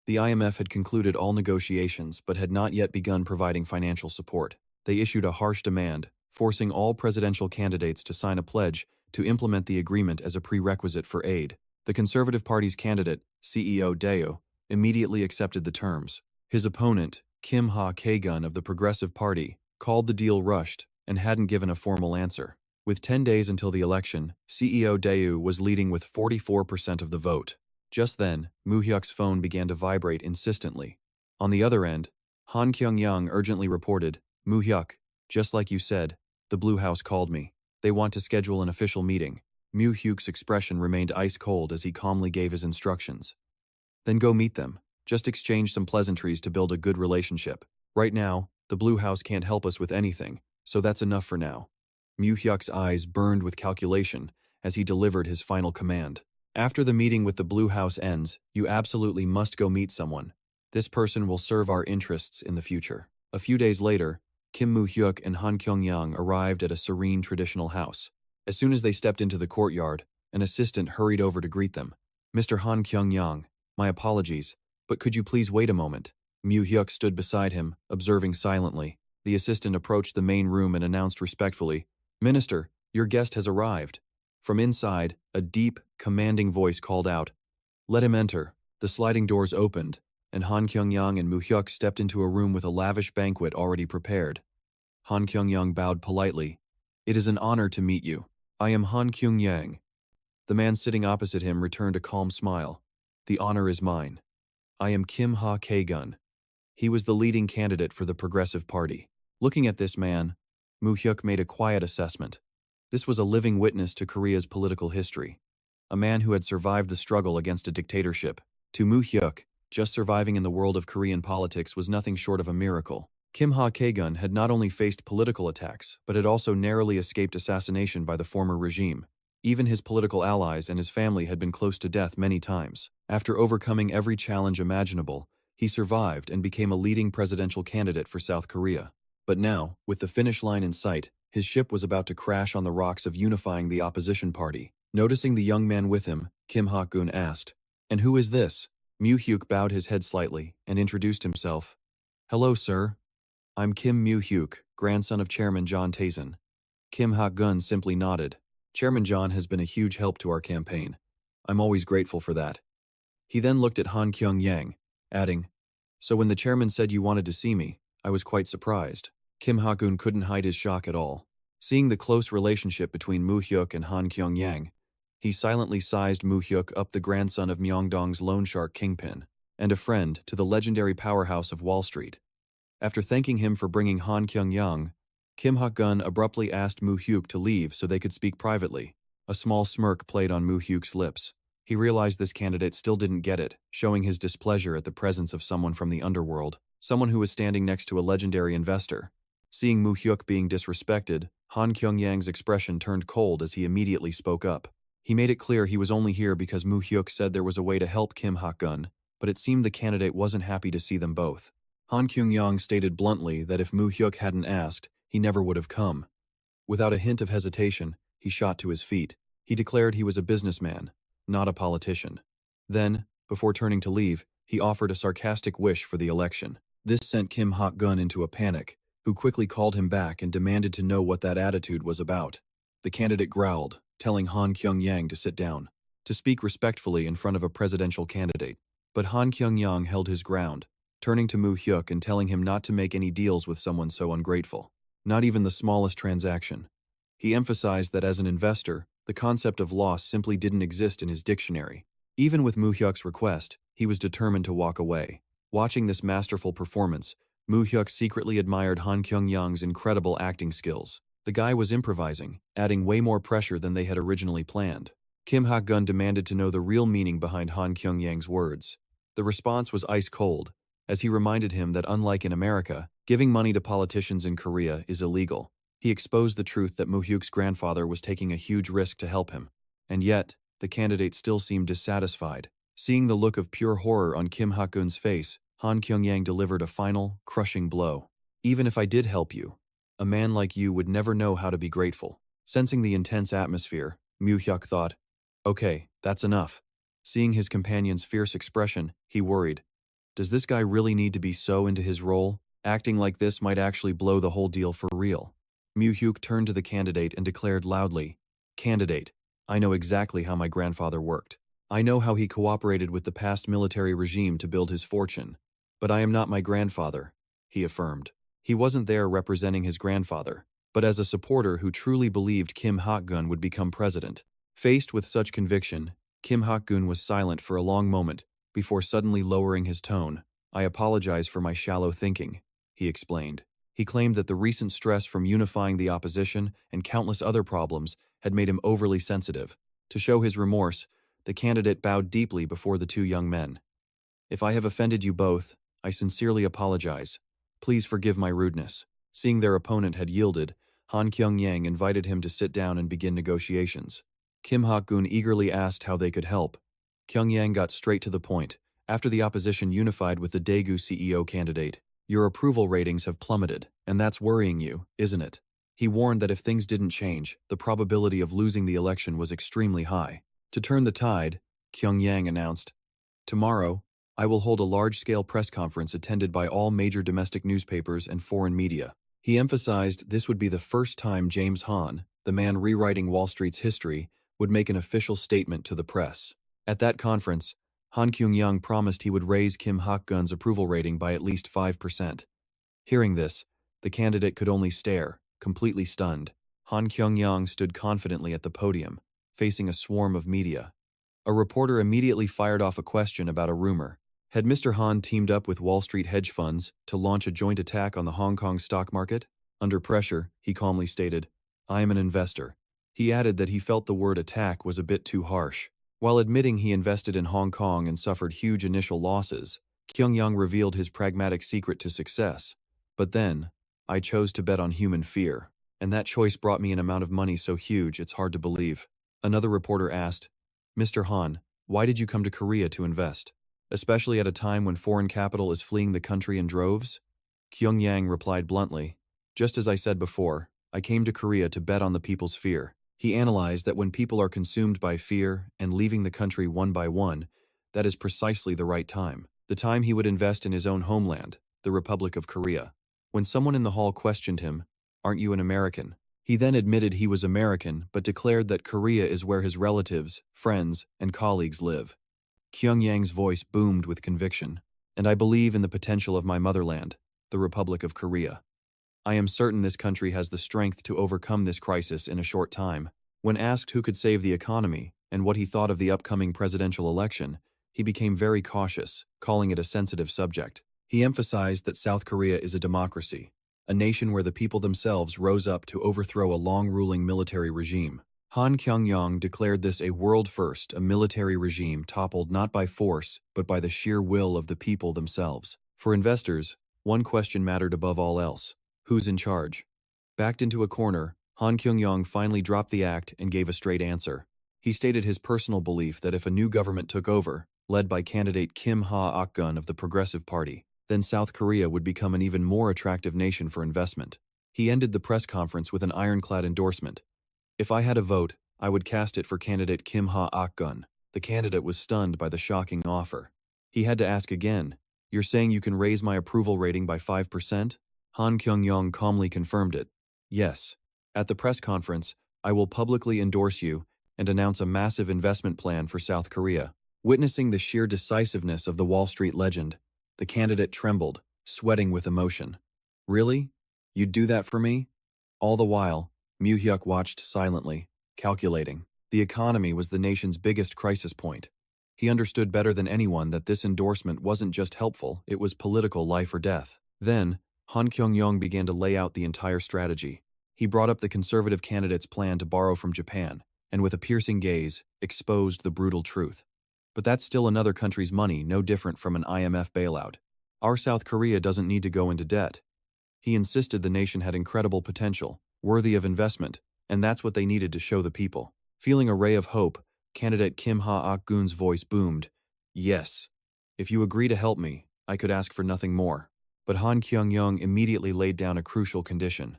The IMF had concluded all negotiations but had not yet begun providing financial support. They issued a harsh demand, forcing all presidential candidates to sign a pledge to implement the agreement as a prerequisite for aid. The Conservative Party's candidate, CEO Dae, immediately accepted the terms. His opponent, Kim Ha-Kae-gun of the Progressive Party, called the deal rushed and hadn't given a formal answer. With 10 days until the election, CEO Dae was leading with 44% of the vote. Just then, Mu Hyuk's phone began to vibrate insistently. On the other end, Han Kyung-young urgently reported, Mu Hyuk, just like you said, the Blue House called me. They want to schedule an official meeting. Mu Hyuk's expression remained ice-cold as he calmly gave his instructions. Then go meet them. Just exchange some pleasantries to build a good relationship. Right now, the Blue House can't help us with anything, so that's enough for now. Mu Hyuk's eyes burned with calculation as he delivered his final command. After the meeting with the Blue House ends, you absolutely must go meet someone. This person will serve our interests in the future. A few days later, Kim Mu Hyuk and Han Kyung-young arrived at a serene traditional house. As soon as they stepped into the courtyard, an assistant hurried over to greet them. Mr. Han Kyung-young, my apologies, but could you please wait a moment? Mu Hyuk stood beside him, observing silently. The assistant approached the main room and announced respectfully, Minister, your guest has arrived. From inside, a deep, commanding voice called out, let him enter. The sliding doors opened, and Han Kyung-young and Mu Hyuk stepped into a room with a lavish banquet already prepared. Han Kyung-young bowed politely. It is an honor to meet you. I am Han Kyung-young. The man sitting opposite him returned a calm smile. The honor is mine. I am Kim Ha-Kae-gun. He was the leading candidate for the Progressive Party. Looking at this man, Mu Hyuk made a quiet assessment. This was a living witness to Korea's political history. A man who had survived the struggle against a dictatorship. To Mu Hyuk, just surviving in the world of Korean politics was nothing short of a miracle. Kim Ha-Tae-gun had not only faced political attacks, but had also narrowly escaped assassination by the former regime. Even his political allies and his family had been close to death many times. After overcoming every challenge imaginable, he survived and became a leading presidential candidate for South Korea. But now, with the finish line in sight, his ship was about to crash on the rocks of unifying the opposition party. Noticing the young man with him, Kim Ha-gun asked, "And who is this?" Mu Hyuk bowed his head slightly and introduced himself. "Hello, sir. I'm Kim Mu Hyuk, grandson of Chairman John Tae-sun." Kim Ha-gun simply nodded. "Chairman John has been a huge help to our campaign. I'm always grateful for that." He then looked at Han Kyung-yang, adding, "So when the chairman said you wanted to see me, I was quite surprised." Kim Ha-gun couldn't hide his shock at all. Seeing the close relationship between Mu Hyuk and Han Kyung-yang, he silently sized Mu Hyuk up, the grandson of Myeongdong's loan shark kingpin, and a friend to the legendary powerhouse of Wall Street. After thanking him for bringing Han Kyung-yang, Kim Ha-gun abruptly asked Mu Hyuk to leave so they could speak privately. A small smirk played on Mu Hyuk's lips. He realized this candidate still didn't get it, showing his displeasure at the presence of someone from the underworld, someone who was standing next to a legendary investor. Seeing Mu Hyuk being disrespected, Han Kyung-yang's expression turned cold as he immediately spoke up. He made it clear he was only here because Mu Hyuk said there was a way to help Kim Ha-gun, but it seemed the candidate wasn't happy to see them both. Han Kyung-yang stated bluntly that if Mu Hyuk hadn't asked, he never would have come. Without a hint of hesitation, he shot to his feet. He declared he was a businessman, not a politician. Then, before turning to leave, he offered a sarcastic wish for the election. This sent Kim Ha-gun into a panic, who quickly called him back and demanded to know what that attitude was about. The candidate growled, telling Han Kyung-yang to sit down, to speak respectfully in front of a presidential candidate. But Han Kyung-yang held his ground, turning to Mu Hyuk and telling him not to make any deals with someone so ungrateful, not even the smallest transaction. He emphasized that as an investor, the concept of loss simply didn't exist in his dictionary. Even with Mu Hyuk's request, he was determined to walk away. Watching this masterful performance, Mu Hyuk secretly admired Han Kyung-yang's incredible acting skills. The guy was improvising, adding way more pressure than they had originally planned. Kim Ha-gun demanded to know the real meaning behind Han Kyung-yang's words. The response was ice cold, as he reminded him that unlike in America, giving money to politicians in Korea is illegal. He exposed the truth that Mu Hyuk's grandfather was taking a huge risk to help him. And yet, the candidate still seemed dissatisfied. Seeing the look of pure horror on Kim Ha-gun's face, Han Kyung-yang delivered a final, crushing blow. "Even if I did help you, a man like you would never know how to be grateful." Sensing the intense atmosphere, Mu Hyuk thought, "Okay, that's enough." Seeing his companion's fierce expression, he worried. Does this guy really need to be so into his role? Acting like this might actually blow the whole deal for real. Mu Hyuk turned to the candidate and declared loudly, "Candidate, I know exactly how my grandfather worked. I know how he cooperated with the past military regime to build his fortune. But I am not my grandfather," he affirmed. He wasn't there representing his grandfather, but as a supporter who truly believed Kim Ha-gun would become president. Faced with such conviction, Kim Ha-gun was silent for a long moment, before suddenly lowering his tone. "I apologize for my shallow thinking," he explained. He claimed that the recent stress from unifying the opposition and countless other problems had made him overly sensitive. To show his remorse, the candidate bowed deeply before the two young men. "If I have offended you both, I sincerely apologize. Please forgive my rudeness." Seeing their opponent had yielded, Han Kyung-yang invited him to sit down and begin negotiations. Kim Ha-gun eagerly asked how they could help. Kyung-yang got straight to the point. After the opposition unified with the Daegu CEO candidate, "Your approval ratings have plummeted, and that's worrying you, isn't it?" He warned that if things didn't change, the probability of losing the election was extremely high. To turn the tide, Kyung-yang announced, "Tomorrow, I will hold a large-scale press conference attended by all major domestic newspapers and foreign media." He emphasized this would be the first time James Han, the man rewriting Wall Street's history, would make an official statement to the press. At that conference, Han Kyung-yang promised he would raise Kim Ha-gun's approval rating by at least 5%. Hearing this, the candidate could only stare, completely stunned. Han Kyung-yang stood confidently at the podium, facing a swarm of media. A reporter immediately fired off a question about a rumor. Had Mr. Han teamed up with Wall Street hedge funds to launch a joint attack on the Hong Kong stock market? Under pressure, he calmly stated, "I am an investor." He added that he felt the word attack was a bit too harsh. While admitting he invested in Hong Kong and suffered huge initial losses, Kyung-young revealed his pragmatic secret to success. But then, I chose to bet on human fear, and that choice brought me an amount of money so huge it's hard to believe. Another reporter asked, Mr. Han, why did you come to Korea to invest? Especially at a time when foreign capital is fleeing the country in droves? Kyung-yang replied bluntly, just as I said before, I came to Korea to bet on the people's fear. He analyzed that when people are consumed by fear and leaving the country one by one, that is precisely the right time. The time he would invest in his own homeland, the Republic of Korea. When someone in the hall questioned him, aren't you an American? He then admitted he was American but declared that Korea is where his relatives, friends, and colleagues live. Kyung-yang's voice boomed with conviction. And I believe in the potential of my motherland, the Republic of Korea. I am certain this country has the strength to overcome this crisis in a short time. When asked who could save the economy and what he thought of the upcoming presidential election, he became very cautious, calling it a sensitive subject. He emphasized that South Korea is a democracy, a nation where the people themselves rose up to overthrow a long-ruling military regime. Han Kyung-yong declared this a world first, a military regime toppled not by force, but by the sheer will of the people themselves. For investors, one question mattered above all else. Who's in charge? Backed into a corner, Han Kyung-yong finally dropped the act and gave a straight answer. He stated his personal belief that if a new government took over, led by candidate Kim Ha-ok-gun of the Progressive Party, then South Korea would become an even more attractive nation for investment. He ended the press conference with an ironclad endorsement. If I had a vote, I would cast it for candidate Kim Ha-ok-gun. The candidate was stunned by the shocking offer. He had to ask again, you're saying you can raise my approval rating by 5%? Han Kyung-yong calmly confirmed it. Yes. At the press conference, I will publicly endorse you and announce a massive investment plan for South Korea. Witnessing the sheer decisiveness of the Wall Street legend, the candidate trembled, sweating with emotion. Really? You'd do that for me? All the while, Mu Hyuk watched silently, calculating. The economy was the nation's biggest crisis point. He understood better than anyone that this endorsement wasn't just helpful, it was political life or death. Then, Han Kyung-yong began to lay out the entire strategy. He brought up the conservative candidate's plan to borrow from Japan, and with a piercing gaze, exposed the brutal truth. But that's still another country's money, no different from an IMF bailout. Our South Korea doesn't need to go into debt. He insisted the nation had incredible potential, worthy of investment, and that's what they needed to show the people. Feeling a ray of hope, candidate Kim Ha-ok-gun's voice boomed. Yes. If you agree to help me, I could ask for nothing more. But Han Kyung-yong immediately laid down a crucial condition.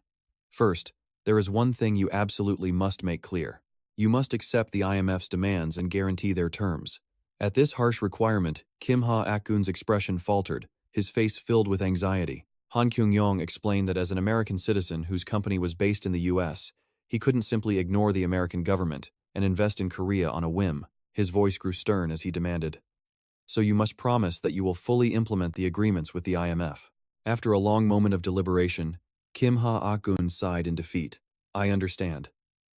First, there is one thing you absolutely must make clear. You must accept the IMF's demands and guarantee their terms. At this harsh requirement, Kim Ha-ok-gun's expression faltered, his face filled with anxiety. Han Kyung-yong explained that as an American citizen whose company was based in the US, he couldn't simply ignore the American government and invest in Korea on a whim. His voice grew stern as he demanded. So you must promise that you will fully implement the agreements with the IMF. After a long moment of deliberation, Kim Ha-ok-gun sighed in defeat. I understand.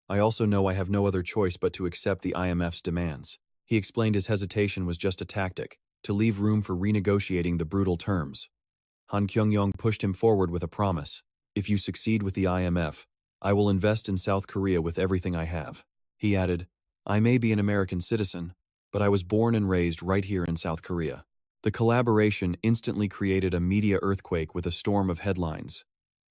I also know I have no other choice but to accept the IMF's demands. He explained his hesitation was just a tactic, to leave room for renegotiating the brutal terms. Han Kyung-yong pushed him forward with a promise. If you succeed with the IMF, I will invest in South Korea with everything I have. He added, I may be an American citizen, but I was born and raised right here in South Korea. The collaboration instantly created a media earthquake with a storm of headlines.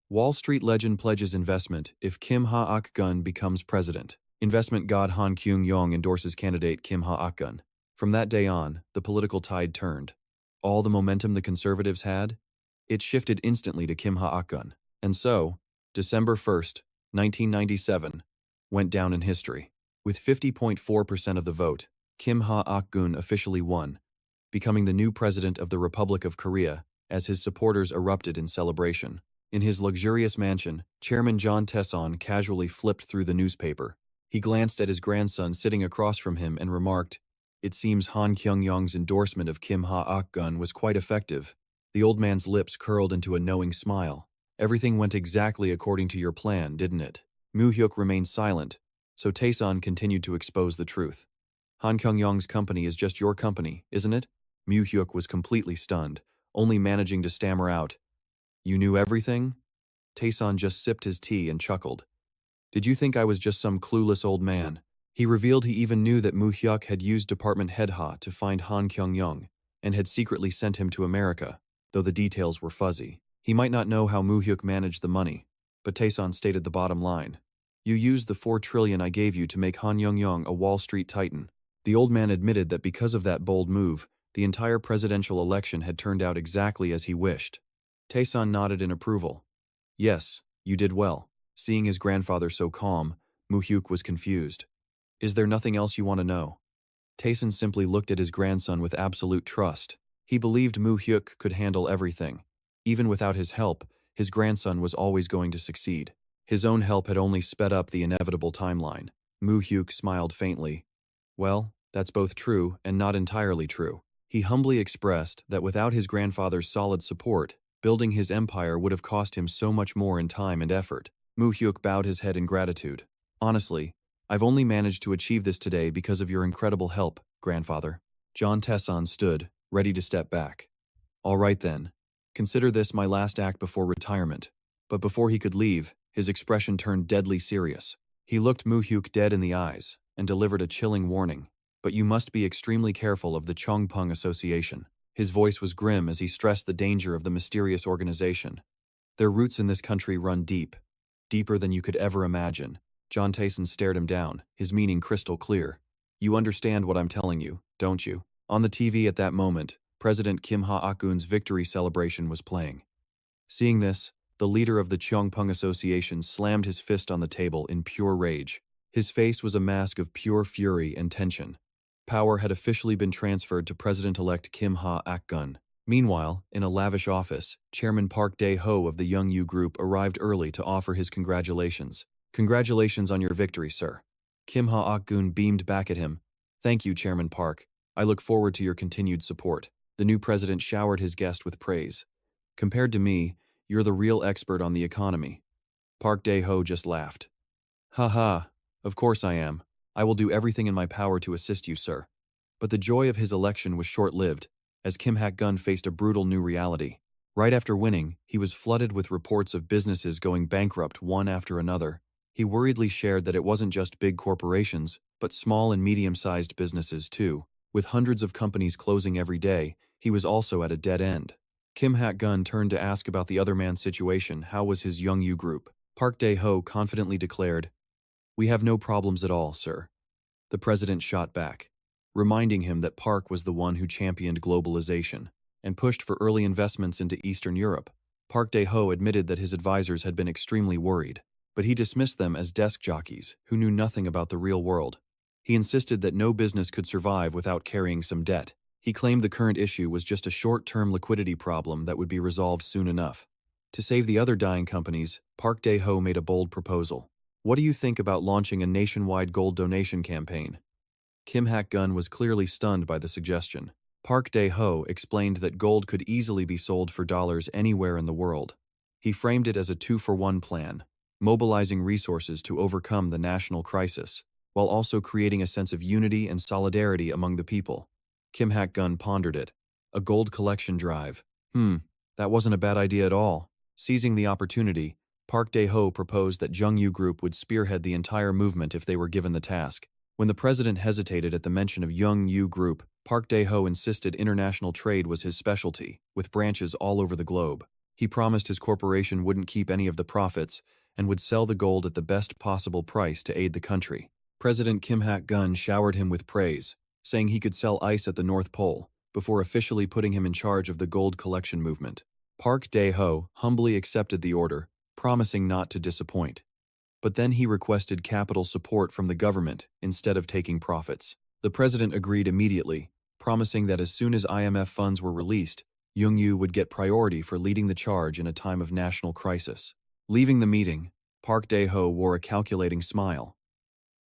Wall Street legend pledges investment if Kim Ha-ok-gun becomes president. Investment god Han Kyung-yong endorses candidate Kim Ha-ok-gun. From that day on, the political tide turned. All the momentum the conservatives had, it shifted instantly to Kim Ha-ok-gun. And so, December 1st, 1997, went down in history. With 50.4% of the vote, Kim Ha-ok-gun officially won, becoming the new president of the Republic of Korea, as his supporters erupted in celebration. In his luxurious mansion, Chairman John Tae-son casually flipped through the newspaper. He glanced at his grandson sitting across from him and remarked, It seems Han Kyung-yong's endorsement of Kim Ha-ok-gun was quite effective. The old man's lips curled into a knowing smile. Everything went exactly according to your plan, didn't it? Mu Hyuk remained silent, so Tae-son continued to expose the truth. Han Kyung-yong's company is just your company, isn't it? Mu Hyuk was completely stunned, only managing to stammer out, You knew everything? Tae-son just sipped his tea and chuckled. Did you think I was just some clueless old man? He revealed he even knew that Mu Hyuk had used Department Head Ha to find Han Kyung-young and had secretly sent him to America, though the details were fuzzy. He might not know how Mu Hyuk managed the money, but Taeson stated the bottom line. You used the 4 trillion I gave you to make Han Kyung-young a Wall Street titan. The old man admitted that because of that bold move, the entire presidential election had turned out exactly as he wished. Taeson nodded in approval. Yes, you did well. Seeing his grandfather so calm, Mu Hyuk was confused. Is there nothing else you want to know? Taeson simply looked at his grandson with absolute trust. He believed Mu Hyuk could handle everything. Even without his help, his grandson was always going to succeed. His own help had only sped up the inevitable timeline. Mu Hyuk smiled faintly. Well, that's both true and not entirely true. He humbly expressed that without his grandfather's solid support, building his empire would have cost him so much more in time and effort. Mu Hyuk bowed his head in gratitude. Honestly, I've only managed to achieve this today because of your incredible help, grandfather. John Taeson stood, ready to step back. All right then. Consider this my last act before retirement. But before he could leave, his expression turned deadly serious. He looked Mu Hyuk dead in the eyes and delivered a chilling warning. But you must be extremely careful of the Chongpeng Association. His voice was grim as he stressed the danger of the mysterious organization. Their roots in this country run deep, deeper than you could ever imagine. John Taeson stared him down, his meaning crystal clear. You understand what I'm telling you, don't you? On the TV at that moment, President Kim Ha-akun's victory celebration was playing. Seeing this, the leader of the Chongpeng Association slammed his fist on the table in pure rage. His face was a mask of pure fury and tension. Power had officially been transferred to President-elect Kim Ha-akun. Meanwhile, in a lavish office, Chairman Park Dae-ho of the Young-yu Group arrived early to offer his congratulations. Congratulations on your victory, sir. Kim Ha-akun beamed back at him. Thank you, Chairman Park. I look forward to your continued support. The new president showered his guest with praise. Compared to me, you're the real expert on the economy. Park Dae-ho just laughed. Ha ha, of course I am. I will do everything in my power to assist you, sir. But the joy of his election was short-lived, as Kim Ha-gun faced a brutal new reality. Right after winning, he was flooded with reports of businesses going bankrupt one after another. He worriedly shared that it wasn't just big corporations, but small and medium-sized businesses too. With hundreds of companies closing every day, he was also at a dead end. Kim Ha-gun turned to ask about the other man's situation. How was his Young-yu Group? Park Dae-ho confidently declared, We have no problems at all, sir. The president shot back, reminding him that Park was the one who championed globalization and pushed for early investments into Eastern Europe. Park Dae-ho admitted that his advisors had been extremely worried, but he dismissed them as desk jockeys who knew nothing about the real world. He insisted that no business could survive without carrying some debt. He claimed the current issue was just a short-term liquidity problem that would be resolved soon enough. To save the other dying companies, Park Dae-ho made a bold proposal. What do you think about launching a nationwide gold donation campaign? Kim Ha-gun was clearly stunned by the suggestion. Park Dae-ho explained that gold could easily be sold for dollars anywhere in the world. He framed it as a 2-for-1 plan, mobilizing resources to overcome the national crisis, while also creating a sense of unity and solidarity among the people. Kim Ha-gun pondered it. A gold collection drive. That wasn't a bad idea at all. Seizing the opportunity, Park Dae-ho proposed that Jung-yu Group would spearhead the entire movement if they were given the task. When the president hesitated at the mention of Jung-yu Group, Park Dae-ho insisted international trade was his specialty, with branches all over the globe. He promised his corporation wouldn't keep any of the profits and would sell the gold at the best possible price to aid the country. President Kim Ha-gun showered him with praise, saying he could sell ice at the North Pole, before officially putting him in charge of the gold collection movement. Park Dae-ho humbly accepted the order, promising not to disappoint. But then he requested capital support from the government instead of taking profits. The president agreed immediately, promising that as soon as IMF funds were released, Jung-yu would get priority for leading the charge in a time of national crisis. Leaving the meeting, Park Dae-ho wore a calculating smile.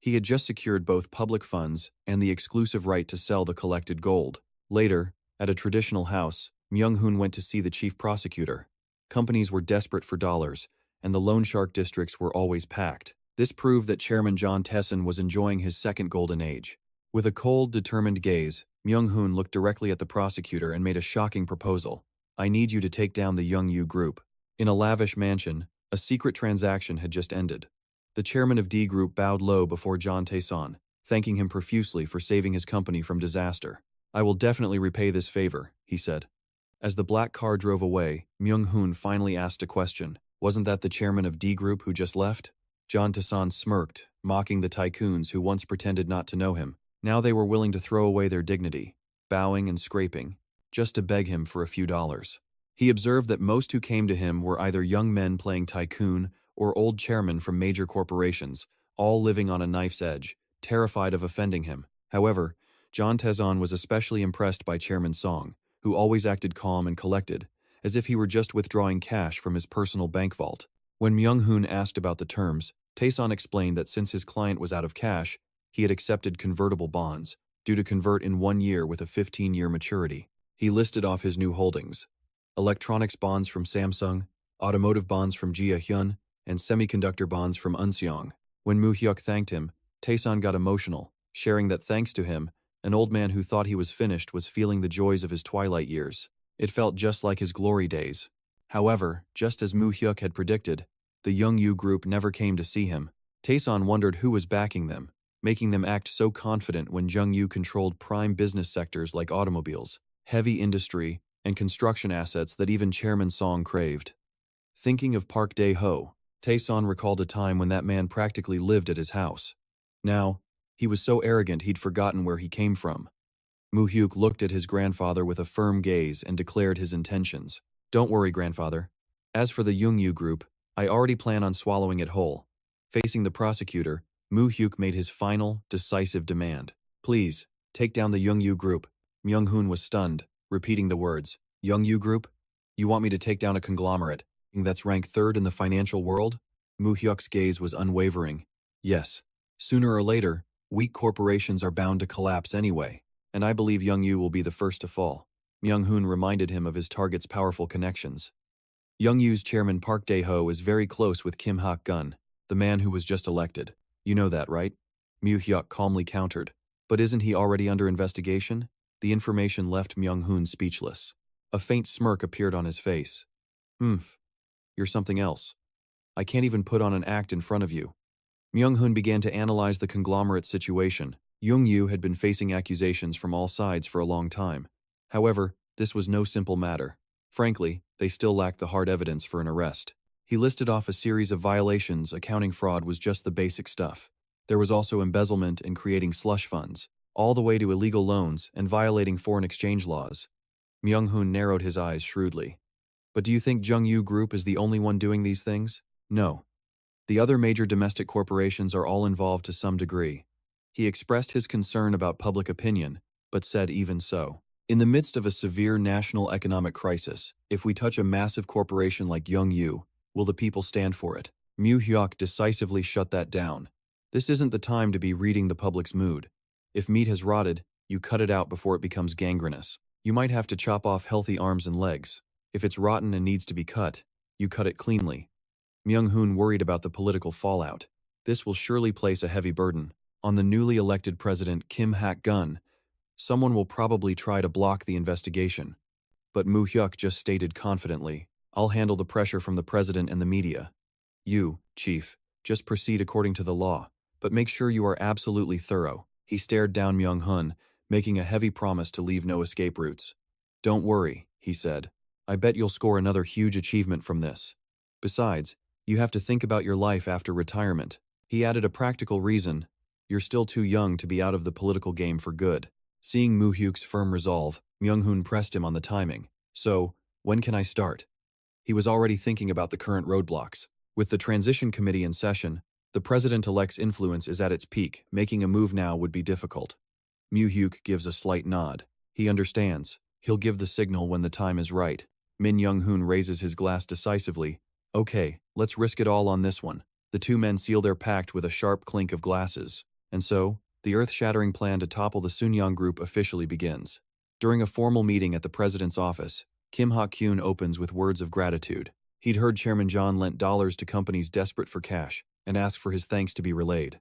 He had just secured both public funds and the exclusive right to sell the collected gold. Later, at a traditional house, Myung-hoon went to see the chief prosecutor. Companies were desperate for dollars, and the loan shark districts were always packed. This proved that Chairman John Taeson was enjoying his second golden age. With a cold, determined gaze, Myung-hoon looked directly at the prosecutor and made a shocking proposal. I need you to take down the Young-yu Group. In a lavish mansion, a secret transaction had just ended. The chairman of D Group bowed low before John Taeson. thanking him profusely for saving his company from disaster. "I will definitely repay this favor," he said. As the black car drove away, Myung-hoon finally asked a question. "Wasn't that the chairman of D Group who just left?" John Tasan smirked, mocking the tycoons who once pretended not to know him. Now they were willing to throw away their dignity, bowing and scraping, just to beg him for a few dollars. He observed that most who came to him were either young men playing tycoon or old chairmen from major corporations, all living on a knife's edge, terrified of offending him. However, John Tasan was especially impressed by Chairman Song, who always acted calm and collected, as if he were just withdrawing cash from his personal bank vault. When Myung-hoon asked about the terms, Taeson explained that since his client was out of cash, he had accepted convertible bonds, due to convert in 1 year with a 15-year maturity. He listed off his new holdings: electronics bonds from Samsung, automotive bonds from Jia Hyun, and semiconductor bonds from Unseong. When Mu Hyuk thanked him, Taeson got emotional, sharing that thanks to him, an old man who thought he was finished was feeling the joys of his twilight years. It felt just like his glory days. However, just as Mu Hyuk had predicted, the Youngyu group never came to see him. Taeson wondered who was backing them, making them act so confident when Youngyu controlled prime business sectors like automobiles, heavy industry, and construction assets that even Chairman Song craved. Thinking of Park Dae-ho, Taeson recalled a time when that man practically lived at his house. Now, he was so arrogant he'd forgotten where he came from. Mu Hyuk looked at his grandfather with a firm gaze and declared his intentions. "Don't worry, grandfather. As for the Youngyu group, I already plan on swallowing it whole." Facing the prosecutor, Mu Hyuk made his final, decisive demand. "Please, take down the Youngyu group." Myung-hoon was stunned, repeating the words. "Youngyu group? You want me to take down a conglomerate that's ranked third in the financial world?" Mu Hyuk's gaze was unwavering. "Yes. Sooner or later, weak corporations are bound to collapse anyway, and I believe Youngyu will be the first to fall." Myung-hoon reminded him of his target's powerful connections. Youngyu's chairman Park Dae-ho is very close with Kim Hak-gun, the man who was just elected. "You know that, right?" Mu Hyuk calmly countered. "But isn't he already under investigation?" The information left Myung-hoon speechless. A faint smirk appeared on his face. You're something else. I can't even put on an act in front of you." Myung-hoon began to analyze the conglomerate situation. Youngyu had been facing accusations from all sides for a long time. However, this was no simple matter. Frankly, they still lacked the hard evidence for an arrest. He listed off a series of violations. Accounting fraud was just the basic stuff. There was also embezzlement and creating slush funds, all the way to illegal loans and violating foreign exchange laws. Myung-hoon narrowed his eyes shrewdly. "But do you think Youngyu Group is the only one doing these things?" "No. The other major domestic corporations are all involved to some degree." He expressed his concern about public opinion, but said even so. "In the midst of a severe national economic crisis, if we touch a massive corporation like Youngyu, will the people stand for it?" Mu Hyuk decisively shut that down. "This isn't the time to be reading the public's mood. If meat has rotted, you cut it out before it becomes gangrenous. You might have to chop off healthy arms and legs. If it's rotten and needs to be cut, you cut it cleanly." Myung-hoon worried about the political fallout. This will surely place a heavy burden on the newly elected president Kim Hak-gun. Someone will probably try to block the investigation. But Mu Hyuk just stated confidently, "I'll handle the pressure from the president and the media. You, chief, just proceed according to the law, but make sure you are absolutely thorough." He stared down Myung-hoon, making a heavy promise to leave no escape routes. "Don't worry," he said. "I bet you'll score another huge achievement from this. Besides, you have to think about your life after retirement." He added a practical reason: "You're still too young to be out of the political game for good." Seeing Mu Hyuk's firm resolve, Myung-hoon pressed him on the timing. "So, when can I start?" He was already thinking about the current roadblocks. With the transition committee in session, the president-elect's influence is at its peak. Making a move now would be difficult. Mu Hyuk gives a slight nod. He understands. He'll give the signal when the time is right. Min Young-hoon raises his glass decisively. "Okay, let's risk it all on this one." The two men seal their pact with a sharp clink of glasses. And so, the earth-shattering plan to topple the Sunyang Group officially begins. During a formal meeting at the president's office, Kim Hak-kyun opens with words of gratitude. He'd heard Chairman John lent dollars to companies desperate for cash and asked for his thanks to be relayed.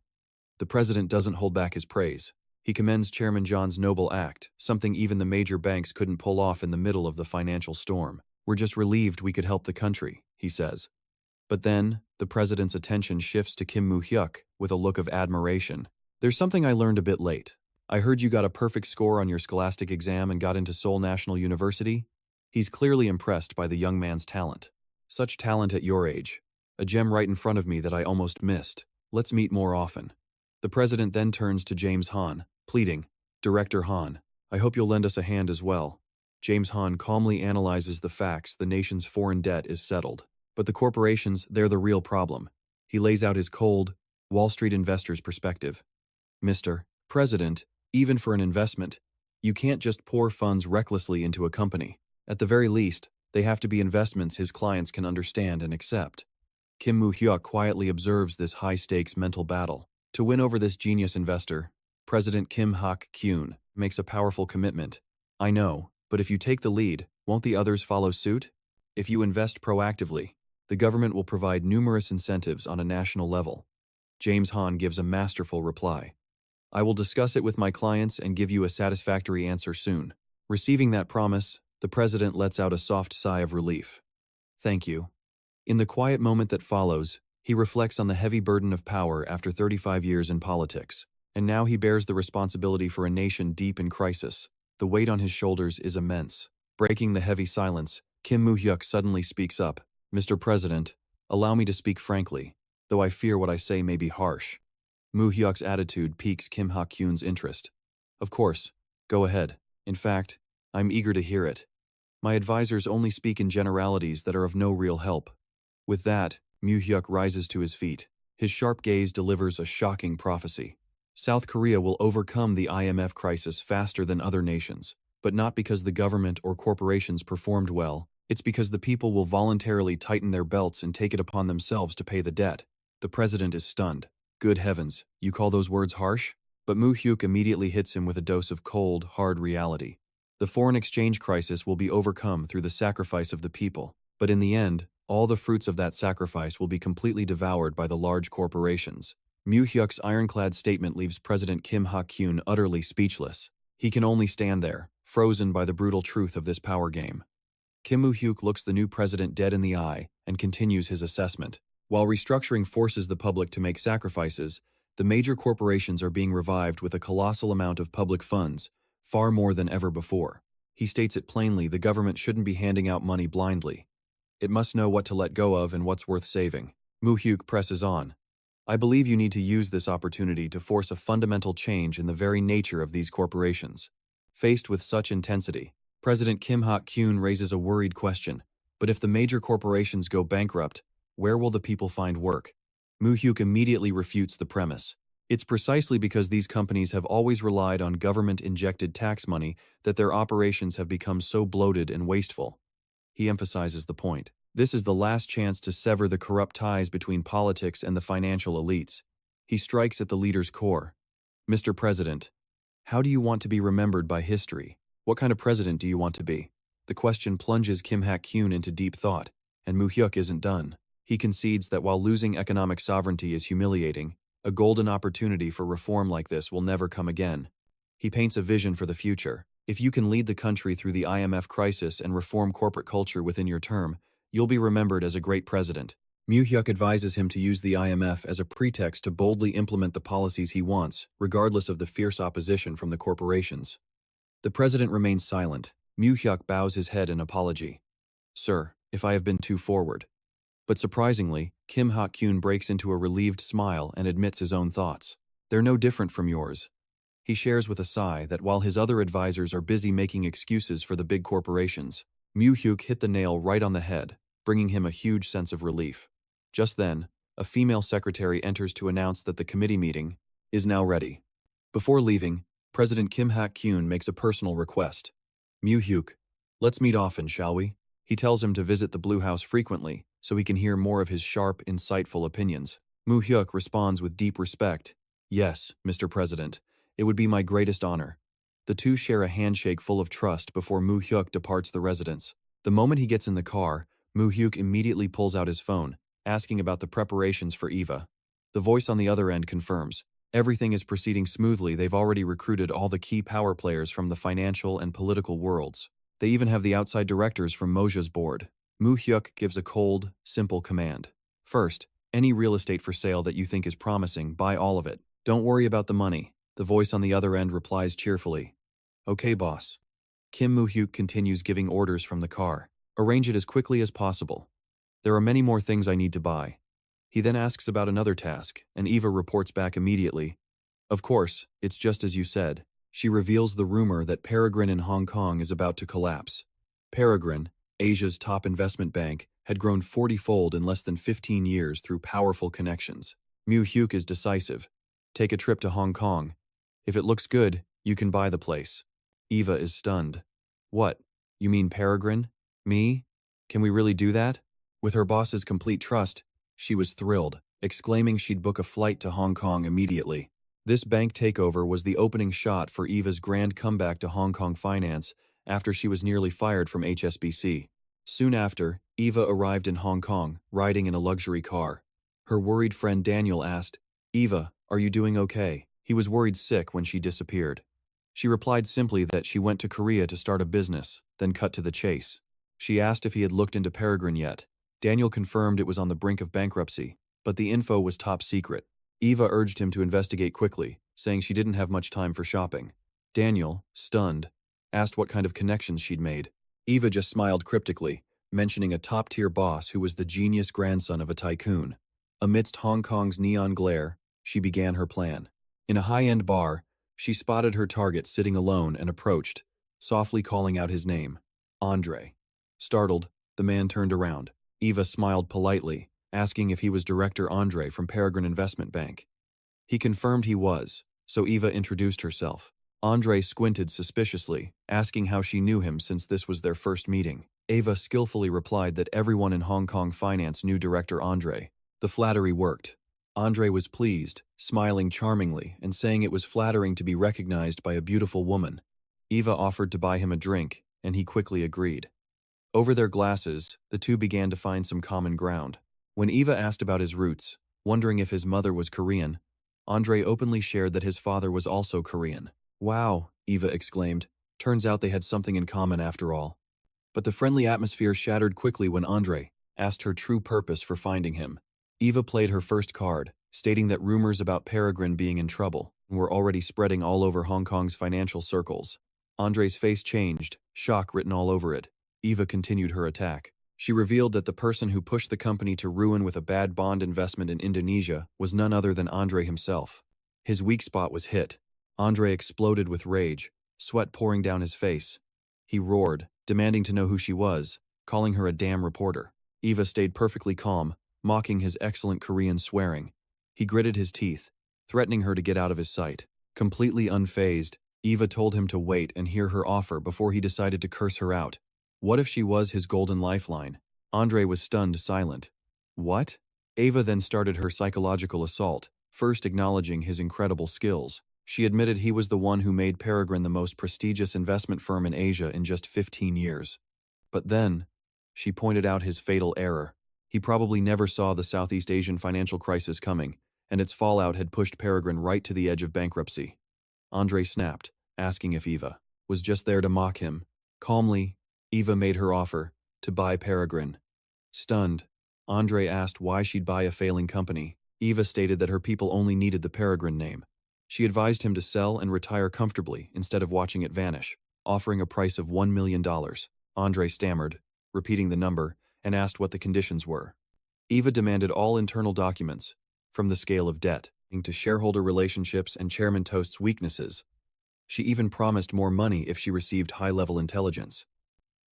The president doesn't hold back his praise. He commends Chairman John's noble act, something even the major banks couldn't pull off in the middle of the financial storm. "We're just relieved we could help the country," he says. But then, the president's attention shifts to Kim Mu Hyuk with a look of admiration. There's something I learned a bit late. I heard you got a perfect score on your scholastic exam and got into Seoul National University. He's clearly impressed by the young man's talent. Such talent at your age. A gem right in front of me that I almost missed. Let's meet more often. The president then turns to James Han, pleading, Director Han, I hope you'll lend us a hand as well. James Han calmly analyzes the facts the nation's foreign debt is settled. But the corporations, they're the real problem. He lays out his cold, Wall Street investor's perspective. Mr. President, even for an investment, you can't just pour funds recklessly into a company. At the very least, they have to be investments his clients can understand and accept. Mu Hyuk quietly observes this high-stakes mental battle. To win over this genius investor, President Kim Hyuk makes a powerful commitment. I know, but if you take the lead, won't the others follow suit? If you invest proactively, the government will provide numerous incentives on a national level. James Han gives a masterful reply. I will discuss it with my clients and give you a satisfactory answer soon. Receiving that promise, the president lets out a soft sigh of relief. Thank you. In the quiet moment that follows, he reflects on the heavy burden of power after 35 years in politics, and now he bears the responsibility for a nation deep in crisis. The weight on his shoulders is immense. Breaking the heavy silence, Mu Hyuk suddenly speaks up. Mr. President, allow me to speak frankly, though I fear what I say may be harsh. Mu Hyuk's attitude piques Kim Ha-kyun's interest. Of course, go ahead. In fact, I'm eager to hear it. My advisors only speak in generalities that are of no real help. With that, Mu Hyuk rises to his feet. His sharp gaze delivers a shocking prophecy. South Korea will overcome the IMF crisis faster than other nations, but not because the government or corporations performed well. It's because the people will voluntarily tighten their belts and take it upon themselves to pay the debt. The president is stunned. Good heavens, you call those words harsh? But Mu Hyuk immediately hits him with a dose of cold, hard reality. The foreign exchange crisis will be overcome through the sacrifice of the people, but in the end, all the fruits of that sacrifice will be completely devoured by the large corporations. Mu Hyuk's ironclad statement leaves President Kim Ha-kyun utterly speechless. He can only stand there, frozen by the brutal truth of this power game. Mu Hyuk looks the new president dead in the eye and continues his assessment. While restructuring forces the public to make sacrifices, the major corporations are being revived with a colossal amount of public funds, far more than ever before. He states it plainly, the government shouldn't be handing out money blindly. It must know what to let go of and what's worth saving. Mu Hyuk presses on. I believe you need to use this opportunity to force a fundamental change in the very nature of these corporations. Faced with such intensity, President Kim Ha-kyun raises a worried question. But if the major corporations go bankrupt, where will the people find work? Mu Hyuk immediately refutes the premise. It's precisely because these companies have always relied on government-injected tax money that their operations have become so bloated and wasteful. He emphasizes the point. This is the last chance to sever the corrupt ties between politics and the financial elites. He strikes at the leader's core. Mr. President, how do you want to be remembered by history? What kind of president do you want to be? The question plunges Kim Ha-kyun into deep thought, and Mu Hyuk isn't done. He concedes that while losing economic sovereignty is humiliating, a golden opportunity for reform like this will never come again. He paints a vision for the future. If you can lead the country through the IMF crisis and reform corporate culture within your term, you'll be remembered as a great president. Mu Hyuk advises him to use the IMF as a pretext to boldly implement the policies he wants, regardless of the fierce opposition from the corporations. The president remains silent. Mu Hyuk bows his head in apology. Sir, if I have been too forward. But surprisingly, Kim Ha-kyun breaks into a relieved smile and admits his own thoughts. They're no different from yours. He shares with a sigh that while his other advisors are busy making excuses for the big corporations, Mu Hyuk hit the nail right on the head, bringing him a huge sense of relief. Just then, a female secretary enters to announce that the committee meeting is now ready. Before leaving, President Kim Ha-kyun makes a personal request. Mu Hyuk, let's meet often, shall we? He tells him to visit the Blue House frequently, so he can hear more of his sharp, insightful opinions. Mu Hyuk responds with deep respect. Yes, Mr. President. It would be my greatest honor. The two share a handshake full of trust before Mu Hyuk departs the residence. The moment he gets in the car, Mu Hyuk immediately pulls out his phone, asking about the preparations for Eva. The voice on the other end confirms. Everything is proceeding smoothly. They've already recruited all the key power players from the financial and political worlds. They even have the outside directors from Moja's board. Mu Hyuk gives a cold, simple command. First, any real estate for sale that you think is promising, buy all of it. Don't worry about the money, the voice on the other end replies cheerfully. Okay, boss. Mu Hyuk continues giving orders from the car. Arrange it as quickly as possible. There are many more things I need to buy. He then asks about another task, and Eva reports back immediately. Of course, it's just as you said. She reveals the rumor that Peregrine in Hong Kong is about to collapse. Peregrine, Asia's top investment bank, had grown 40-fold in less than 15 years through powerful connections. Mu Hyuk is decisive. Take a trip to Hong Kong. If it looks good, you can buy the place. Eva is stunned. What? You mean Peregrine? Me? Can we really do that? With her boss's complete trust, she was thrilled, exclaiming she'd book a flight to Hong Kong immediately. This bank takeover was the opening shot for Eva's grand comeback to Hong Kong finance after she was nearly fired from HSBC. Soon after, Eva arrived in Hong Kong, riding in a luxury car. Her worried friend Daniel asked, Eva, are you doing okay? He was worried sick when she disappeared. She replied simply that she went to Korea to start a business, then cut to the chase. She asked if he had looked into Peregrine yet. Daniel confirmed it was on the brink of bankruptcy, but the info was top secret. Eva urged him to investigate quickly, saying she didn't have much time for shopping. Daniel, stunned, asked what kind of connections she'd made. Eva just smiled cryptically, mentioning a top-tier boss who was the genius grandson of a tycoon. Amidst Hong Kong's neon glare, she began her plan. In a high-end bar, she spotted her target sitting alone and approached, softly calling out his name, Andre. Startled, the man turned around. Eva smiled politely, asking if he was Director Andre from Peregrine Investment Bank. He confirmed he was, so Eva introduced herself. Andre squinted suspiciously, asking how she knew him since this was their first meeting. Eva skillfully replied that everyone in Hong Kong finance knew Director Andre. The flattery worked. Andre was pleased, smiling charmingly and saying it was flattering to be recognized by a beautiful woman. Eva offered to buy him a drink, and he quickly agreed. Over their glasses, the two began to find some common ground. When Eva asked about his roots, wondering if his mother was Korean, Andre openly shared that his father was also Korean. Wow, Eva exclaimed. Turns out they had something in common after all. But the friendly atmosphere shattered quickly when Andre asked her true purpose for finding him. Eva played her first card, stating that rumors about Peregrine being in trouble were already spreading all over Hong Kong's financial circles. Andre's face changed, shock written all over it. Eva continued her attack. She revealed that the person who pushed the company to ruin with a bad bond investment in Indonesia was none other than Andre himself. His weak spot was hit. Andre exploded with rage, sweat pouring down his face. He roared, demanding to know who she was, calling her a damn reporter. Eva stayed perfectly calm, mocking his excellent Korean swearing. He gritted his teeth, threatening her to get out of his sight. Completely unfazed, Eva told him to wait and hear her offer before he decided to curse her out. What if she was his golden lifeline? Andre was stunned silent. What? Eva then started her psychological assault, first acknowledging his incredible skills. She admitted he was the one who made Peregrine the most prestigious investment firm in Asia in just 15 years. But then, she pointed out his fatal error. He probably never saw the Southeast Asian financial crisis coming, and its fallout had pushed Peregrine right to the edge of bankruptcy. Andre snapped, asking if Eva was just there to mock him. Calmly, Eva made her offer to buy Peregrine. Stunned, Andre asked why she'd buy a failing company. Eva stated that her people only needed the Peregrine name. She advised him to sell and retire comfortably instead of watching it vanish, offering a price of $1 million. Andre stammered, repeating the number, and asked what the conditions were. Eva demanded all internal documents, from the scale of debt to shareholder relationships and Chairman Toast's weaknesses. She even promised more money if she received high-level intelligence.